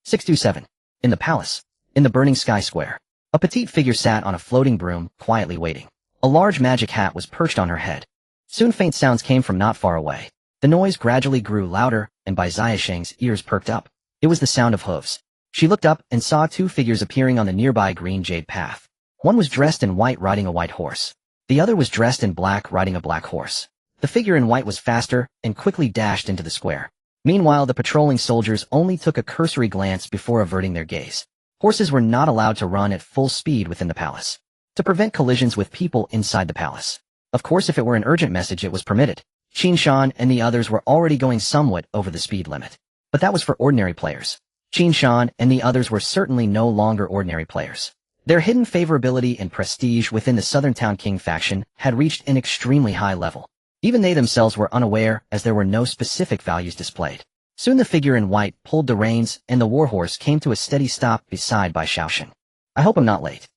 627. In the palace. In the burning sky square. A petite figure sat on a floating broom, quietly waiting. A large magic hat was perched on her head. Soon faint sounds came from not far away. The noise gradually grew louder, and Bai Xiaoxing's ears perked up. It was the sound of hooves. She looked up and saw two figures appearing on the nearby green jade path. One was dressed in white riding a white horse. The other was dressed in black riding a black horse. The figure in white was faster and quickly dashed into the square. Meanwhile, the patrolling soldiers only took a cursory glance before averting their gaze. Horses were not allowed to run at full speed within the palace, to prevent collisions with people inside the palace. Of course, if it were an urgent message, it was permitted. Qin Shan and the others were already going somewhat over the speed limit. But that was for ordinary players. Qin Shan and the others were certainly no longer ordinary players. Their hidden favorability and prestige within the Southern Town King faction had reached an extremely high level. Even they themselves were unaware, as there were no specific values displayed. Soon the figure in white pulled the reins, and the warhorse came to a steady stop beside Bai Shaoxing. "I hope I'm not late."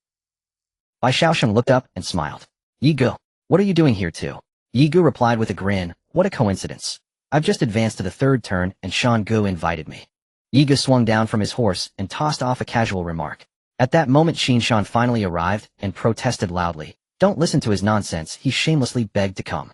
Bai Shaoxing looked up and smiled. "Yi Ge, what are you doing here too?" Yi Ge replied with a grin, "What a coincidence. I've just advanced to the third turn, and Shan Gu invited me." Yi Ge swung down from his horse and tossed off a casual remark. At that moment, Qin Shan finally arrived and protested loudly. "Don't listen to his nonsense," he shamelessly begged to come.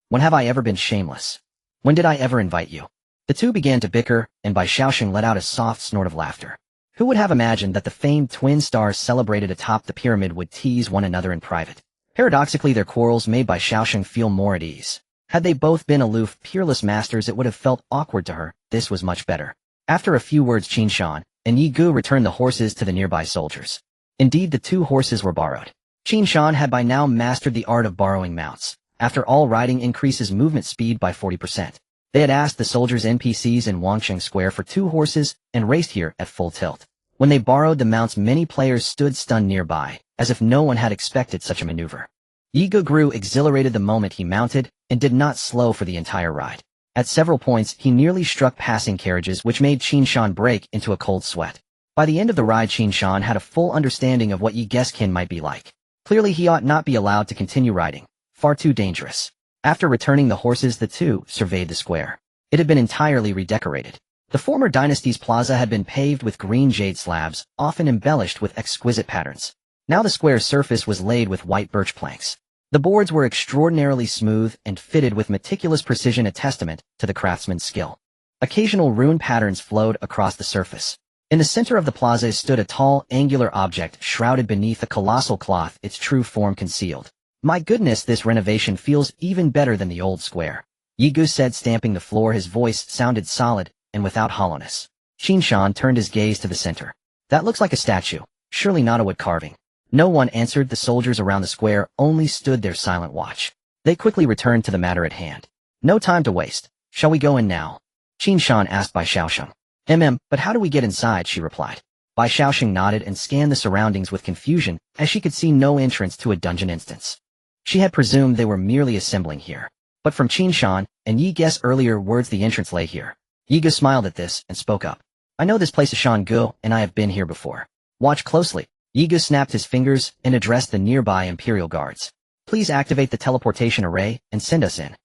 "When have I ever been shameless? When did I ever invite you?" The two began to bicker, and Bai Shaoxing let out a soft snort of laughter. Who would have imagined that the famed twin stars celebrated atop the pyramid would tease one another in private? Paradoxically, their quarrels made Bai Shaoxing feel more at ease. Had they both been aloof, peerless masters, it would have felt awkward to her. This was much better. After a few words, Qin Shan and Yi Ge returned the horses to the nearby soldiers. Indeed, the two horses were borrowed. Qin Shan had by now mastered the art of borrowing mounts. After all, riding increases movement speed by 40%. They had asked the soldiers NPCs in Wangsheng Square for two horses and raced here at full tilt. When they borrowed the mounts, many players stood stunned nearby, as if no one had expected such a maneuver. Yi Ge grew exhilarated the moment he mounted, and did not slow for the entire ride. At several points, he nearly struck passing carriages, which made Qin Shan break into a cold sweat. By the end of the ride, Qin Shan had a full understanding of what Yi Ge's kin might be like. Clearly, he ought not be allowed to continue riding. Far too dangerous. After returning the horses, the two surveyed the square. It had been entirely redecorated. The former dynasty's plaza had been paved with green jade slabs, often embellished with exquisite patterns. Now the square's surface was laid with white birch planks. The boards were extraordinarily smooth and fitted with meticulous precision, a testament to the craftsman's skill. Occasional rune patterns flowed across the surface. In the center of the plaza stood a tall, angular object shrouded beneath a colossal cloth, its true form concealed. "My goodness, this renovation feels even better than the old square," Yi Ge said, stamping the floor. His voice sounded solid and without hollowness. Qin Shan turned his gaze to the center. "That looks like a statue, surely not a wood carving." No one answered. The soldiers around the square only stood their silent watch. They quickly returned to the matter at hand. "No time to waste. Shall we go in now?" Qin Shan asked Bai Shaoxing. But how do we get inside?" she replied. Bai Shaoxing nodded and scanned the surroundings with confusion, as she could see no entrance to a dungeon instance. She had presumed they were merely assembling here. But from Qin Shan and Yi Ge's earlier words, the entrance lay here. Yi Ge smiled at this and spoke up. "I know this place is Shan Gu, and I have been here before. Watch closely." Yi Ge snapped his fingers and addressed the nearby Imperial guards. "Please activate the teleportation array and send us in."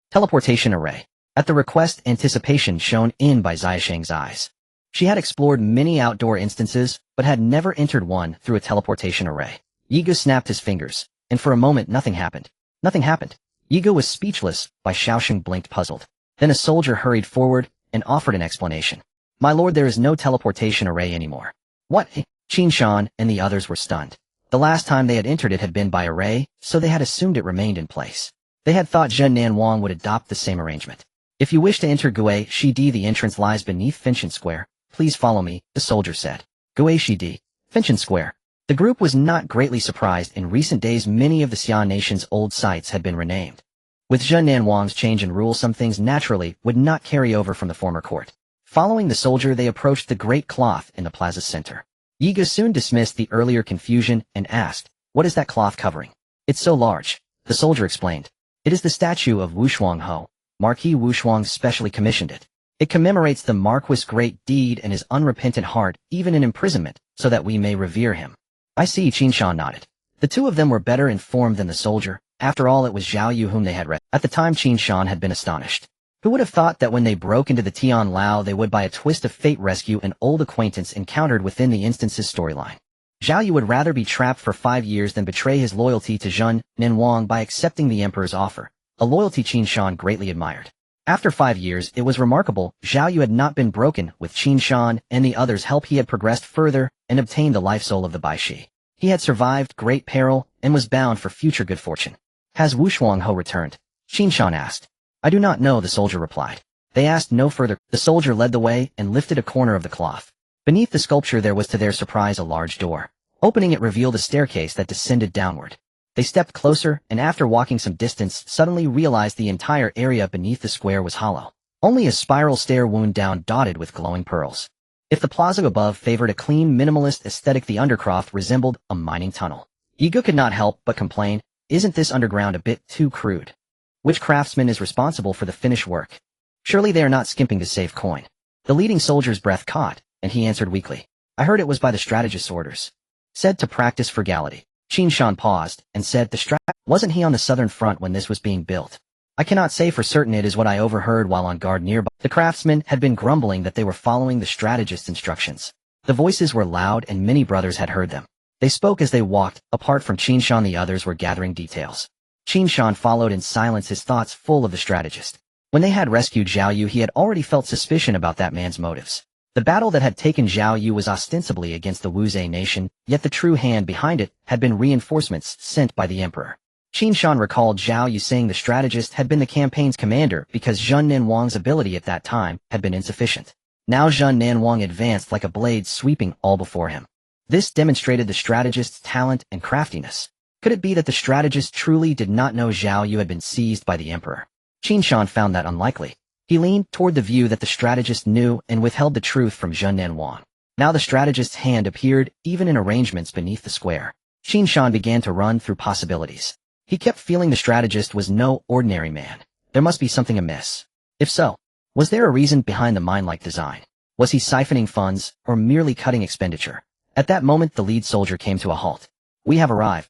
Teleportation array. At the request, anticipation shone in by Xiaosheng's eyes. She had explored many outdoor instances, but had never entered one through a teleportation array. Yiga snapped his fingers, and for a moment nothing happened. Nothing happened. Yiga was speechless, while Xiaosheng blinked puzzled. Then a soldier hurried forward and offered an explanation. My lord, there is no teleportation array anymore. What? Qin Shan and the others were stunned. The last time they had entered it had been by array, so they had assumed it remained in place. They had thought Zhen Nanwang would adopt the same arrangement. If you wish to enter Gue Shidi, the entrance lies beneath Finchin Square. Please follow me, the soldier said. Gue Shidi, Finchin Square. The group was not greatly surprised. In recent days many of the Xian nation's old sites had been renamed. With Zhen Nanwang's change in rule, some things naturally would not carry over from the former court. Following the soldier, they approached the great cloth in the plaza center. Yiga soon dismissed the earlier confusion and asked, what is that cloth covering? It's so large. The soldier explained. It is the statue of Wu Shuangho. Marquis Wu Shuang specially commissioned it. It commemorates the Marquis' great deed and his unrepentant heart, even in imprisonment, so that we may revere him. I see. Qin Shan nodded. The two of them were better informed than the soldier. After all, it was Zhao Yu whom they had read. At the time, Qin Shan had been astonished. Who would have thought that when they broke into the Tian Lao they would by a twist of fate rescue an old acquaintance encountered within the instance's storyline. Zhao Yu would rather be trapped for 5 years than betray his loyalty to Zhen Nanwang by accepting the emperor's offer, a loyalty Qin Shan greatly admired. After 5 years, it was remarkable Zhao Yu had not been broken. With Qin Shan and the others' help, he had progressed further and obtained the life soul of the Baishi. He had survived great peril and was bound for future good fortune. Has Wu Shuangho returned? Qin Shan asked. I do not know, the soldier replied. They asked no further. The soldier led the way and lifted a corner of the cloth. Beneath the sculpture there was, to their surprise, a large door. Opening it revealed a staircase that descended downward. They stepped closer and after walking some distance suddenly realized the entire area beneath the square was hollow. Only a spiral stair wound down dotted with glowing pearls. If the plaza above favored a clean minimalist aesthetic, the undercroft resembled a mining tunnel. Yiga could not help but complain, isn't this underground a bit too crude? Which craftsman is responsible for the finished work? Surely they are not skimping to save coin. The leading soldier's breath caught, and he answered weakly. I heard it was by the strategist's orders. Said to practice frugality. Qin Shan paused, and said, wasn't he on the southern front when this was being built? I cannot say for certain, it is what I overheard while on guard nearby. The craftsmen had been grumbling that they were following the strategist's instructions. The voices were loud and many brothers had heard them. They spoke as they walked. Apart from Qin Shan, the others were gathering details. Qin Shan followed in silence, his thoughts full of the strategist. When they had rescued Zhao Yu, he had already felt suspicion about that man's motives. The battle that had taken Zhao Yu was ostensibly against the Wuzhe nation, yet the true hand behind it had been reinforcements sent by the emperor. Qin Shan recalled Zhao Yu saying the strategist had been the campaign's commander because Zhen Nanwang's ability at that time had been insufficient. Now Zhen Nanwang advanced like a blade, sweeping all before him. This demonstrated the strategist's talent and craftiness. Could it be that the strategist truly did not know Zhao Yu had been seized by the emperor? Qin Shan found that unlikely. He leaned toward the view that the strategist knew and withheld the truth from Zhen Nanwang. Now the strategist's hand appeared, even in arrangements beneath the square. Qin Shan began to run through possibilities. He kept feeling the strategist was no ordinary man. There must be something amiss. If so, was there a reason behind the mine-like design? Was he siphoning funds, or merely cutting expenditure? At that moment the lead soldier came to a halt. We have arrived.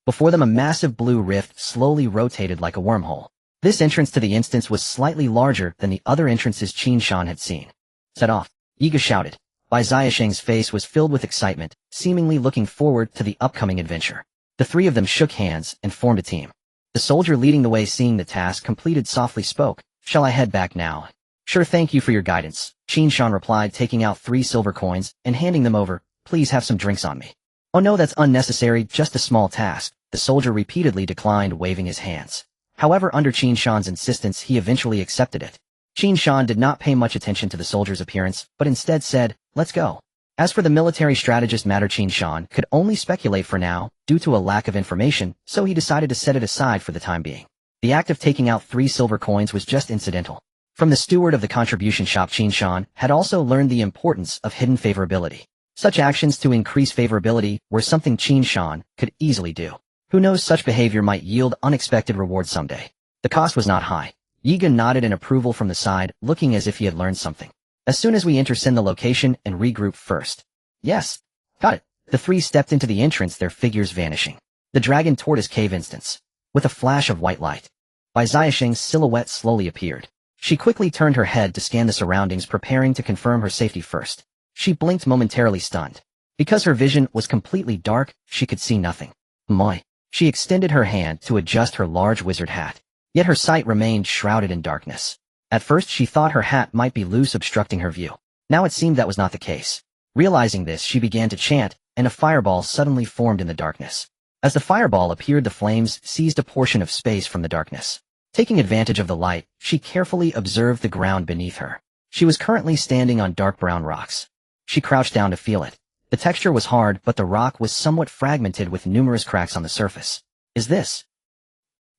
Before them a massive blue rift slowly rotated like a wormhole. This entrance to the instance was slightly larger than the other entrances Qin Shan had seen. Set off, Yiga shouted. Bai Xiaosheng's face was filled with excitement, seemingly looking forward to the upcoming adventure. The three of them shook hands and formed a team. The soldier leading the way, seeing the task completed, softly spoke. Shall I head back now? Sure, thank you for your guidance, Qin Shan replied, taking out 3 silver coins and handing them over. Please have some drinks on me. Oh no, that's unnecessary, just a small task, the soldier repeatedly declined, waving his hands. However, under Qin Shan's insistence, he eventually accepted it. Qin Shan did not pay much attention to the soldier's appearance, but instead said, let's go. As for the military strategist matter, Qin Shan could only speculate for now, due to a lack of information, so he decided to set it aside for the time being. The act of taking out 3 silver coins was just incidental. From the steward of the contribution shop, Qin Shan had also learned the importance of hidden favorability. Such actions to increase favorability were something Qin Shan could easily do. Who knows, such behavior might yield unexpected rewards someday. The cost was not high. Yiga nodded in approval from the side, looking as if he had learned something. As soon as we enter, send the location and regroup first. Yes. Got it. The 3 stepped into the entrance, their figures vanishing. The dragon tortoise cave instance. With a flash of white light. Bai Xiaoxing's silhouette slowly appeared. She quickly turned her head to scan the surroundings, preparing to confirm her safety first. She blinked, momentarily stunned. Because her vision was completely dark, she could see nothing. Moi. She extended her hand to adjust her large wizard hat. Yet her sight remained shrouded in darkness. At first she thought her hat might be loose, obstructing her view. Now it seemed that was not the case. Realizing this, she began to chant, and a fireball suddenly formed in the darkness. As the fireball appeared, the flames seized a portion of space from the darkness. Taking advantage of the light, she carefully observed the ground beneath her. She was currently standing on dark brown rocks. She crouched down to feel it. The texture was hard, but the rock was somewhat fragmented with numerous cracks on the surface. Is this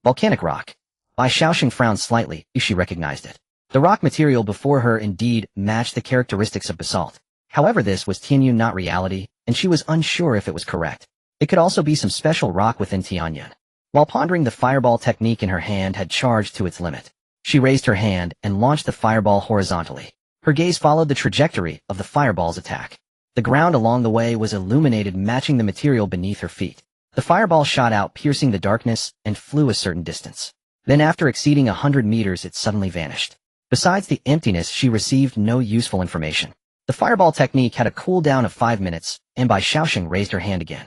volcanic rock? Bai Xiaoxing frowned slightly. She recognized it. The rock material before her indeed matched the characteristics of basalt. However, this was Tianyun, not reality, and she was unsure if it was correct. It could also be some special rock within Tianyun. While pondering, the fireball technique in her hand had charged to its limit. She raised her hand and launched the fireball horizontally. Her gaze followed the trajectory of the fireball's attack. The ground along the way was illuminated, matching the material beneath her feet. The fireball shot out, piercing the darkness, and flew a certain distance. Then, after exceeding 100 meters, it suddenly vanished. Besides the emptiness, she received no useful information. The fireball technique had a cooldown of 5 minutes, and Bai Xiaoxing raised her hand again.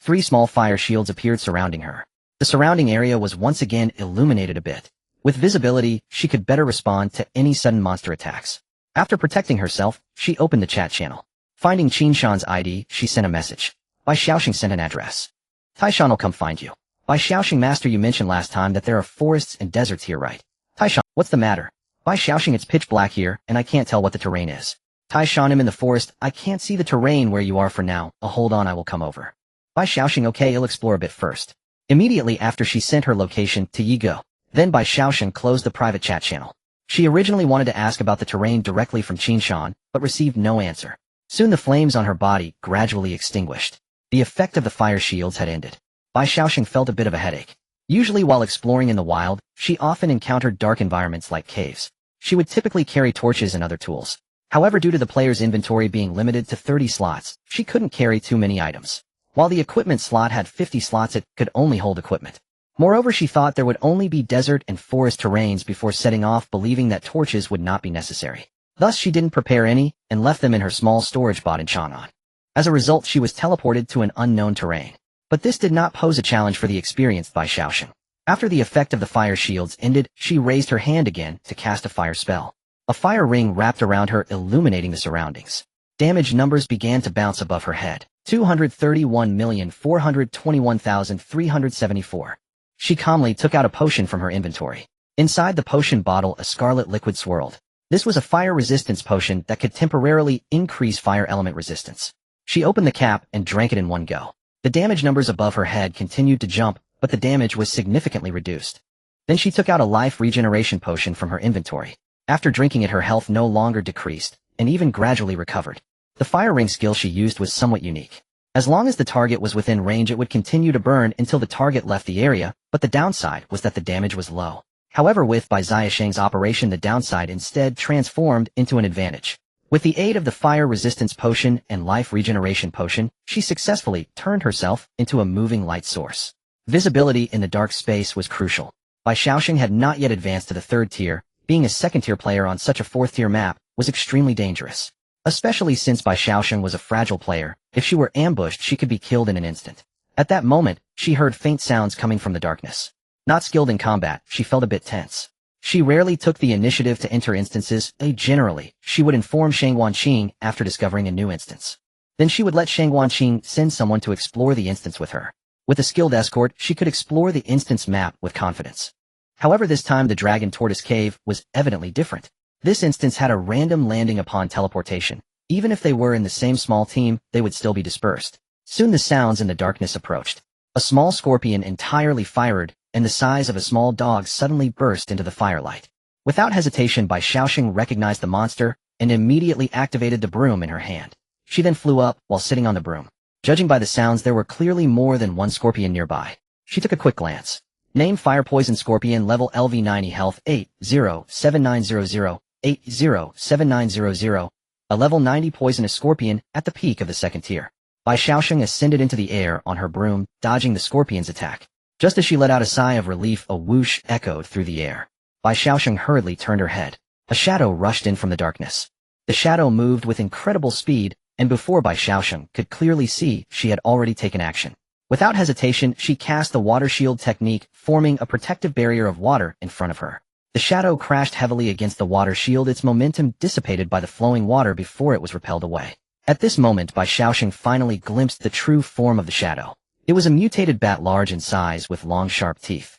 3 small fire shields appeared surrounding her. The surrounding area was once again illuminated a bit. With visibility, she could better respond to any sudden monster attacks. After protecting herself, she opened the chat channel. Finding Qin Shan's ID, she sent a message. Bai Xiaoxing sent an address. Taishan will come find you. Bai Xiaoxing, master, you mentioned last time that there are forests and deserts here, right? Taishan, what's the matter? Bai Xiaoxing, it's pitch black here, and I can't tell what the terrain is. Taishan, I'm in the forest, I can't see the terrain where you are for now. Hold on, I will come over. Bai Xiaoxing, okay, I'll explore a bit first. Immediately after, she sent her location to Yigo. Then Bai Xiaoxing closed the private chat channel. She originally wanted to ask about the terrain directly from Qin Shan, but received no answer. Soon the flames on her body gradually extinguished. The effect of the fire shields had ended. Bai Xiaoxing felt a bit of a headache. Usually while exploring in the wild, she often encountered dark environments like caves. She would typically carry torches and other tools. However, due to the player's inventory being limited to 30 slots, she couldn't carry too many items. While the equipment slot had 50 slots, it could only hold equipment. Moreover, she thought there would only be desert and forest terrains before setting off, believing that torches would not be necessary. Thus, she didn't prepare any and left them in her small storage bot in Chang'an. As a result, she was teleported to an unknown terrain. But this did not pose a challenge for the experienced Bai Xiaoxing. After the effect of the fire shields ended, she raised her hand again to cast a fire spell. A fire ring wrapped around her, illuminating the surroundings. Damage numbers began to bounce above her head. 231,421,374. She calmly took out a potion from her inventory. Inside the potion bottle, a scarlet liquid swirled. This was a fire resistance potion that could temporarily increase fire element resistance. She opened the cap and drank it in one go. The damage numbers above her head continued to jump, but the damage was significantly reduced. Then she took out a life regeneration potion from her inventory. After drinking it, her health no longer decreased, and even gradually recovered. The fire ring skill she used was somewhat unique. As long as the target was within range, it would continue to burn until the target left the area, but the downside was that the damage was low. However, with Bai Xiaoxing's operation, the downside instead transformed into an advantage. With the aid of the fire resistance potion and life regeneration potion, she successfully turned herself into a moving light source. Visibility in the dark space was crucial. Bai Xiaoxing had not yet advanced to the 3rd tier. Being a 2nd-tier player on such a 4th-tier map was extremely dangerous. Especially since Bai Xiaoxing was a fragile player, if she were ambushed, she could be killed in an instant. At that moment, she heard faint sounds coming from the darkness. Not skilled in combat, she felt a bit tense. She rarely took the initiative to enter instances. Generally, she would inform Shang Wanqing after discovering a new instance. Then she would let Shang Wanqing send someone to explore the instance with her. With a skilled escort, she could explore the instance map with confidence. However, this time the Dragon Tortoise Cave was evidently different. This instance had a random landing upon teleportation. Even if they were in the same small team, they would still be dispersed. Soon the sounds in the darkness approached. A small scorpion, entirely fired, and the size of a small dog, suddenly burst into the firelight. Without hesitation, Bai Xiaoxing recognized the monster and immediately activated the broom in her hand. She then flew up while sitting on the broom. Judging by the sounds, there were clearly more than one scorpion nearby. She took a quick glance. Name: Fire Poison Scorpion, level LV90, health 807900, 807900. A level 90 poisonous scorpion at the peak of the 2nd tier. Bai Xiaoxing ascended into the air on her broom, dodging the scorpion's attack. Just as she let out a sigh of relief, a whoosh echoed through the air. Bai Xiaosheng hurriedly turned her head. A shadow rushed in from the darkness. The shadow moved with incredible speed, and before Bai Xiaosheng could clearly see, she had already taken action. Without hesitation, she cast the water shield technique, forming a protective barrier of water in front of her. The shadow crashed heavily against the water shield, its momentum dissipated by the flowing water before it was repelled away. At this moment, Bai Xiaosheng finally glimpsed the true form of the shadow. It was a mutated bat large in size with long sharp teeth.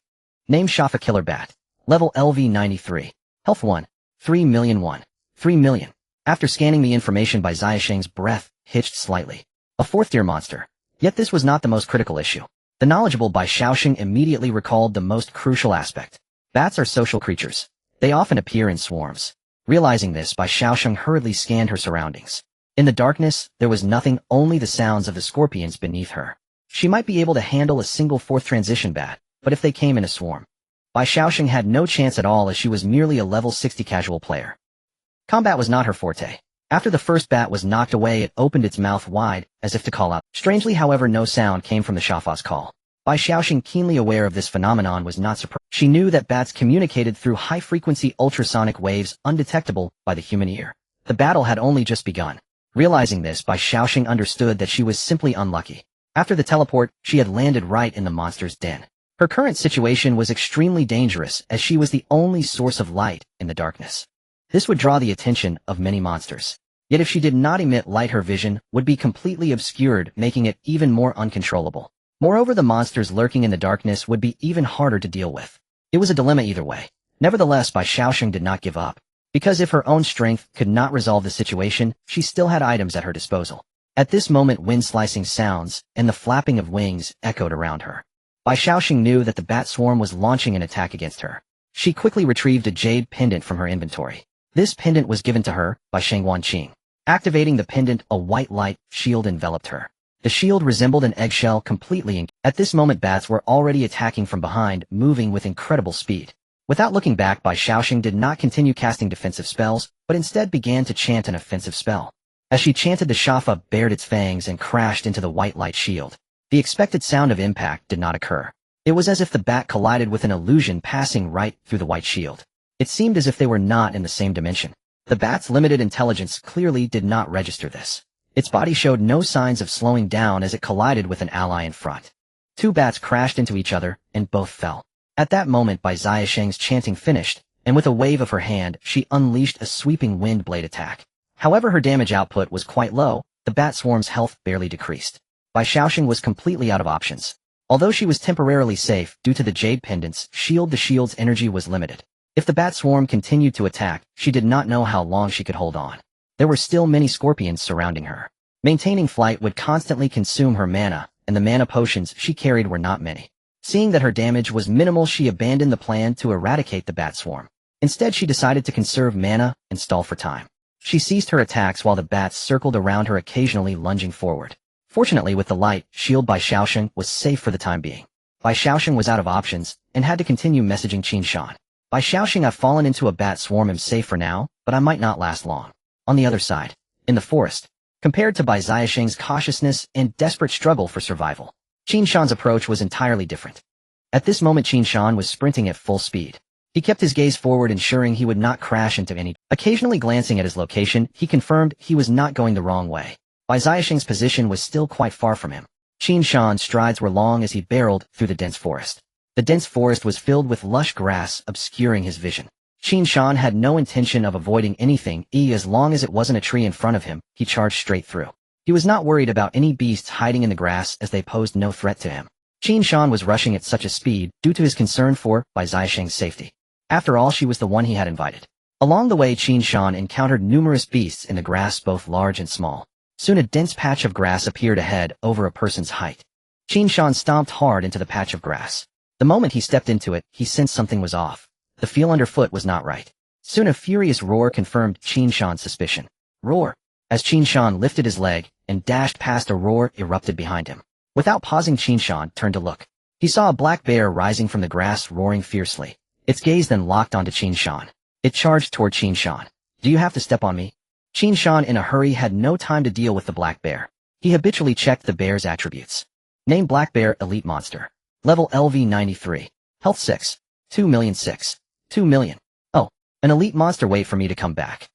Name Shafa Killer Bat. Level LV93. Health 1. 3 million 1. 3 million. After scanning the information, Bai Xiaosheng's breath hitched slightly. A 4th-tier monster. Yet this was not the most critical issue. The knowledgeable Bai Xiaosheng immediately recalled the most crucial aspect. Bats are social creatures. They often appear in swarms. Realizing this, Bai Xiaosheng hurriedly scanned her surroundings. In the darkness, there was nothing, only the sounds of the scorpions beneath her. She might be able to handle a single 4th transition bat, but if they came in a swarm, Bai Xiaosheng had no chance at all, as she was merely a level 60 casual player. Combat was not her forte. After the first bat was knocked away, it opened its mouth wide, as if to call out. Strangely, however, no sound came from the Shafa's call. Bai Xiaosheng, keenly aware of this phenomenon, was not surprised. She knew that bats communicated through high-frequency ultrasonic waves undetectable by the human ear. The battle had only just begun. Realizing this, Bai Xiaosheng understood that she was simply unlucky. After the teleport, she had landed right in the monster's den. Her current situation was extremely dangerous, as she was the only source of light in the darkness. This would draw the attention of many monsters. Yet if she did not emit light, her vision would be completely obscured, making it even more uncontrollable. Moreover, the monsters lurking in the darkness would be even harder to deal with. It was a dilemma either way. Nevertheless, Bai Xiaosheng did not give up. Because if her own strength could not resolve the situation, she still had items at her disposal. At this moment, wind-slicing sounds and the flapping of wings echoed around her. Bai Xiaosheng knew that the bat swarm was launching an attack against her. She quickly retrieved a jade pendant from her inventory. This pendant was given to her by Shengwan Qing. Activating the pendant, a white light shield enveloped her. The shield resembled an eggshell, completely. At this moment, bats were already attacking from behind, moving with incredible speed. Without looking back, Bai Xiaosheng did not continue casting defensive spells, but instead began to chant an offensive spell. As she chanted, the Shafa bared its fangs and crashed into the white light shield. The expected sound of impact did not occur. It was as if the bat collided with an illusion, passing right through the white shield. It seemed as if they were not in the same dimension. The bat's limited intelligence clearly did not register this. Its body showed no signs of slowing down as it collided with an ally in front. Two bats crashed into each other, and both fell. At that moment, Bai Xiaosheng's chanting finished, and with a wave of her hand, she unleashed a sweeping wind blade attack. However, her damage output was quite low. The bat swarm's health barely decreased. Bai Xiaosheng was completely out of options. Although she was temporarily safe due to the jade pendant's shield, the shield's energy was limited. If the bat swarm continued to attack, she did not know how long she could hold on. There were still many scorpions surrounding her. Maintaining flight would constantly consume her mana, and the mana potions she carried were not many. Seeing that her damage was minimal, she abandoned the plan to eradicate the bat swarm. Instead, she decided to conserve mana and stall for time. She ceased her attacks while the bats circled around her, occasionally lunging forward. Fortunately, with the light shield, Bai Xiaosheng was safe for the time being. Bai Xiaosheng was out of options and had to continue messaging Qin Shan. Bai Xiaosheng, I've fallen into a bat swarm, am safe for now, but I might not last long. On the other side, in the forest, compared to Bai Xiaosheng's cautiousness and desperate struggle for survival, Qin Shan's approach was entirely different. At this moment, Qin Shan was sprinting at full speed. He kept his gaze forward, ensuring he would not crash into any. Occasionally glancing at his location, he confirmed he was not going the wrong way. Bai Xiaosheng's position was still quite far from him. Qin Shan's strides were long as he barreled through the dense forest. The dense forest was filled with lush grass, obscuring his vision. Qin Shan had no intention of avoiding anything, as long as it wasn't a tree in front of him. He charged straight through. He was not worried about any beasts hiding in the grass, as they posed no threat to him. Qin Shan was rushing at such a speed due to his concern for Bai Xiaosheng's safety. After all, she was the one he had invited. Along the way, Qin Shan encountered numerous beasts in the grass, both large and small. Soon a dense patch of grass appeared ahead, over a person's height. Qin Shan stomped hard into the patch of grass. The moment he stepped into it, he sensed something was off. The feel underfoot was not right. Soon a furious roar confirmed Qin Shan's suspicion. Roar! As Qin Shan lifted his leg and dashed past, a roar erupted behind him. Without pausing, Qin Shan turned to look. He saw a black bear rising from the grass, roaring fiercely. Its gaze then locked onto Qin Shan. It charged toward Qin Shan. Do you have to step on me? Qin Shan, in a hurry, had no time to deal with the black bear. He habitually checked the bear's attributes. Name: Black Bear, Elite Monster. Level LV93. Health 6. 2,000,000 6. 2,000,000. Oh, an elite monster wait for me to come back.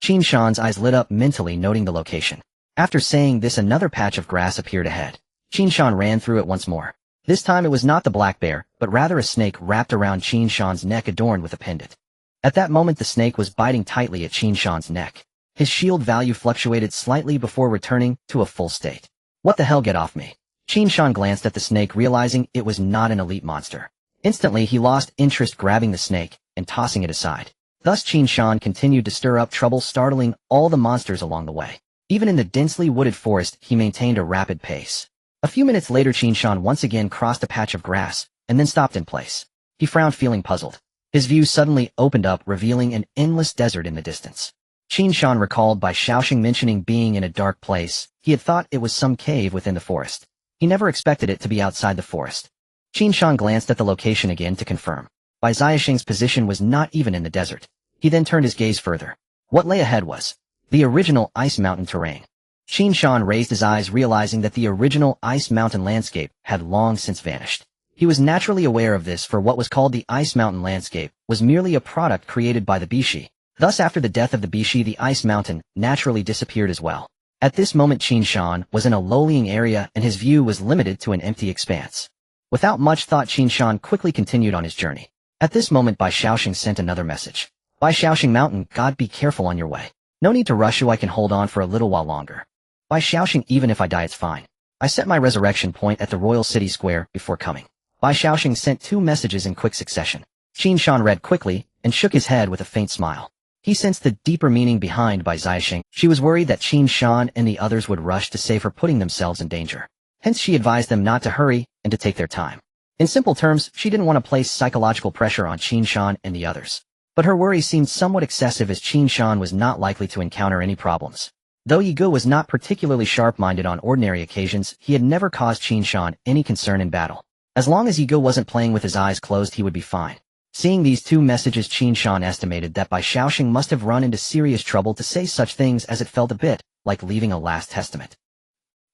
Qin Shan's eyes lit up mentally noting the location. After saying this, another patch of grass appeared ahead. Qin Shan ran through it once more. This time it was not the black bear, but rather a snake wrapped around Qin Shan's neck adorned with a pendant. At that moment the snake was biting tightly at Qin Shan's neck. His shield value fluctuated slightly before returning to a full state. What the hell, get off me. Qin Shan glanced at the snake, realizing it was not an elite monster. Instantly he lost interest, grabbing the snake and tossing it aside. Thus Qin Shan continued to stir up trouble, startling all the monsters along the way. Even in the densely wooded forest he maintained a rapid pace. A few minutes later Qin Shan once again crossed a patch of grass and then stopped in place. He frowned, feeling puzzled. His view suddenly opened up, revealing an endless desert in the distance. Qin Shan recalled by Xiaoxing mentioning being in a dark place. He had thought it was some cave within the forest. He never expected it to be outside the forest. Qin Shan glanced at the location again to confirm. Bai Xiaoxing's position was not even in the desert. He then turned his gaze further. What lay ahead was the original ice mountain terrain. Qin Shan raised his eyes, realizing that the original ice mountain landscape had long since vanished. He was naturally aware of this, for what was called the ice mountain landscape was merely a product created by the Bishi. Thus, after the death of the Bishi, the ice mountain naturally disappeared as well. At this moment Qin Shan was in a lowlying area and his view was limited to an empty expanse. Without much thought, Qin Shan quickly continued on his journey. At this moment Bai Xiaoxing sent another message. Bai Xiaoxing Mountain, God, be careful on your way. No need to rush you, I can hold on for a little while longer. Bai Xiaoxing, even if I die it's fine. I set my resurrection point at the royal city square before coming. Bai Xiaoxing sent 2 messages in quick succession. Qin Shan read quickly and shook his head with a faint smile. He sensed the deeper meaning behind Bai Xiaoxing. She was worried that Qin Shan and the others would rush to save her, putting themselves in danger. Hence she advised them not to hurry and to take their time. In simple terms, she didn't want to place psychological pressure on Qin Shan and the others. But her worry seemed somewhat excessive, as Qin Shan was not likely to encounter any problems. Though Ye Gu was not particularly sharp-minded on ordinary occasions, he had never caused Qin Shan any concern in battle. As long as Ye Gu wasn't playing with his eyes closed, he would be fine. Seeing these 2 messages, Qin Shan estimated that Bai Xiaoxing must have run into serious trouble to say such things, as it felt a bit like leaving a last testament.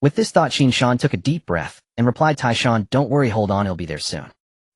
With this thought, Qin Shan took a deep breath and replied, Taishan, don't worry, hold on, he'll be there soon.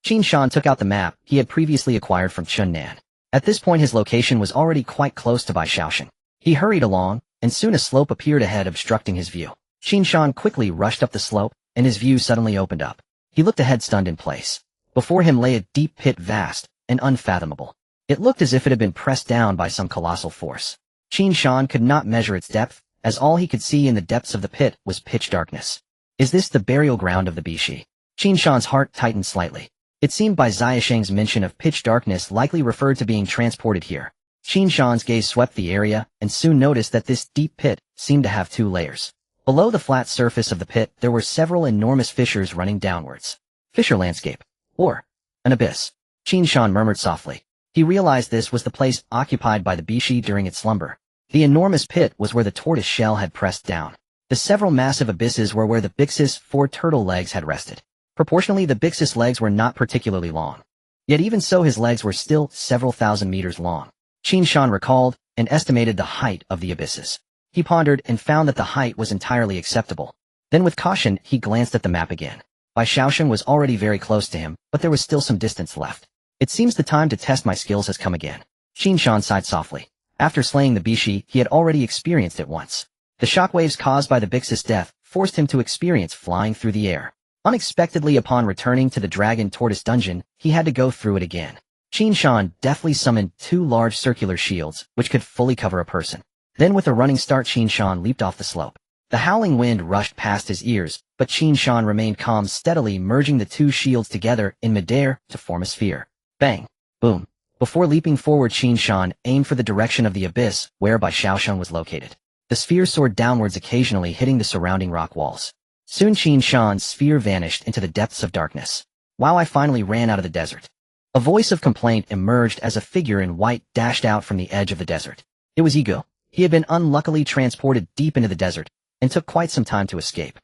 Qin Shan took out the map he had previously acquired from Chunnan. At this point his location was already quite close to Bai Xiaoxing. He hurried along, and soon a slope appeared ahead, obstructing his view. Qin Shan quickly rushed up the slope, and his view suddenly opened up. He looked ahead, stunned in place. Before him lay a deep pit, vast and unfathomable. It looked as if it had been pressed down by some colossal force. Qin Shan could not measure its depth, as all he could see in the depths of the pit was pitch darkness. Is this the burial ground of the Bishi? Qin Shan's heart tightened slightly. It seemed Bai Xiaoxing's mention of pitch darkness likely referred to being transported here. Qin Shan's gaze swept the area and soon noticed that this deep pit seemed to have 2 layers. Below the flat surface of the pit there were several enormous fissures running downwards. Fissure landscape. Or an abyss. Qin Shan murmured softly. He realized this was the place occupied by the Bishi during its slumber. The enormous pit was where the tortoise shell had pressed down. The several massive abysses were where the Bix's 4 turtle legs had rested. Proportionally, the Bix's legs were not particularly long. Yet even so, his legs were still several thousand meters long. Qin Shan recalled and estimated the height of the abysses. He pondered and found that the height was entirely acceptable. Then with caution, he glanced at the map again. Bai Xiaoxing was already very close to him, but there was still some distance left. It seems the time to test my skills has come again. Qin Shan sighed softly. After slaying the Bishi, he had already experienced it once. The shockwaves caused by the Bix's death forced him to experience flying through the air. Unexpectedly, upon returning to the Dragon Tortoise dungeon, he had to go through it again. Qin Shan deftly summoned 2 large circular shields, which could fully cover a person. Then with a running start, Qin Shan leaped off the slope. The howling wind rushed past his ears, but Qin Shan remained calm, steadily merging the 2 shields together in midair to form a sphere. Bang! Boom! Before leaping forward, Qin Shan aimed for the direction of the abyss where Bai Xiaoxing was located. The sphere soared downwards, occasionally hitting the surrounding rock walls. Soon Qin Shan's sphere vanished into the depths of darkness. Wow, I finally ran out of the desert. A voice of complaint emerged as a figure in white dashed out from the edge of the desert. It was Ye Gu. He had been unluckily transported deep into the desert, and took quite some time to escape.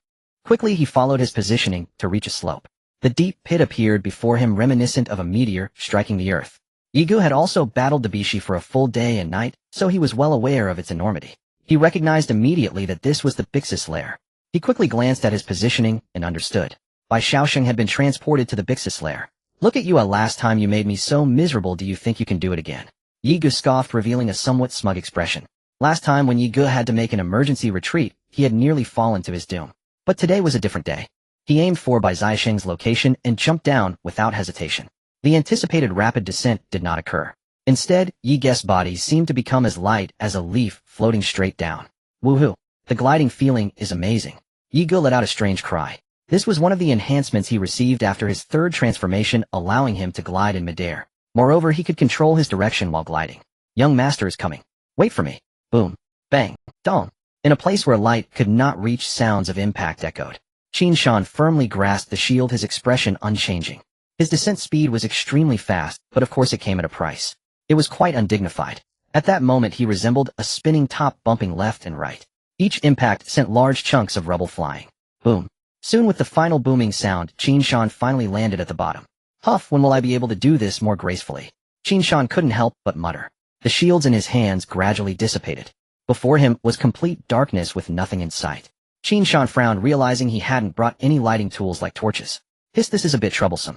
Quickly he followed his positioning to reach a slope. The deep pit appeared before him, reminiscent of a meteor striking the earth. Ye Gu had also battled the Bishi for a full day and night, so he was well aware of its enormity. He recognized immediately that this was the Bix's lair. He quickly glanced at his positioning and understood. by Xiaosheng had been transported to the Bixis lair. Look at you, last time you made me so miserable, do you think you can do it again? Yi Ge scoffed, revealing a somewhat smug expression. Last time when Yi Ge had to make an emergency retreat, he had nearly fallen to his doom. But today was a different day. He aimed for Bai Zisheng's location and jumped down without hesitation. The anticipated rapid descent did not occur. Instead, Yi Ge's body seemed to become as light as a leaf floating straight down. Woohoo! The gliding feeling is amazing. Yi Ge let out a strange cry. This was one of the enhancements he received after his third transformation, allowing him to glide in midair. Moreover, he could control his direction while gliding. Young master is coming. Wait for me. Boom. Bang. Dong. In a place where light could not reach, sounds of impact echoed. Qin Shan firmly grasped the shield, his expression unchanging. His descent speed was extremely fast, but of course it came at a price. It was quite undignified. At that moment he resembled a spinning top bumping left and right. Each impact sent large chunks of rubble flying. Boom. Soon with the final booming sound, Qin Shan finally landed at the bottom. Huff, when will I be able to do this more gracefully? Qin Shan couldn't help but mutter. The shields in his hands gradually dissipated. Before him was complete darkness with nothing in sight. Qin Shan frowned, realizing he hadn't brought any lighting tools like torches. This is a bit troublesome.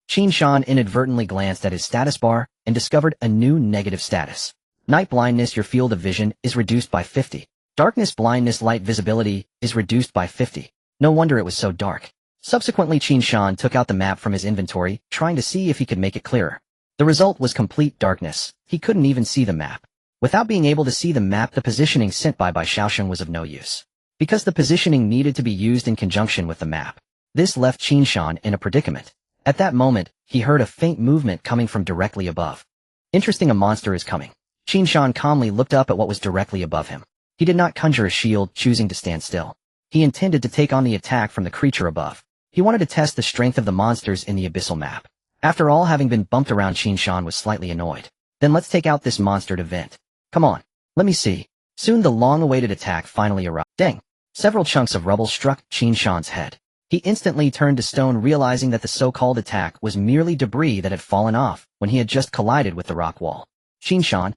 Qin Shan inadvertently glanced at his status bar and discovered a new negative status. Night blindness, your field of vision is reduced by 50. Darkness blindness, light visibility is reduced by 50. No wonder it was so dark. Subsequently, Qin Shan took out the map from his inventory, trying to see if he could make it clearer. The result was complete darkness. He couldn't even see the map. Without being able to see the map, the positioning sent by Xiaosheng was of no use. Because the positioning needed to be used in conjunction with the map. This left Qin Shan in a predicament. At that moment, he heard a faint movement coming from directly above. Interesting, a monster is coming. Qin Shan calmly looked up at what was directly above him. He did not conjure a shield, choosing to stand still. He intended to take on the attack from the creature above. He wanted to test the strength of the monsters in the abyssal map. After all, having been bumped around, Qin Shan was slightly annoyed. Then let's take out this monster to vent. Come on. Let me see. Soon the long-awaited attack finally arrived. Dang! Several chunks of rubble struck Qin Shan's head. He instantly turned to stone, realizing that the so-called attack was merely debris that had fallen off when he had just collided with the rock wall. Qin Shan,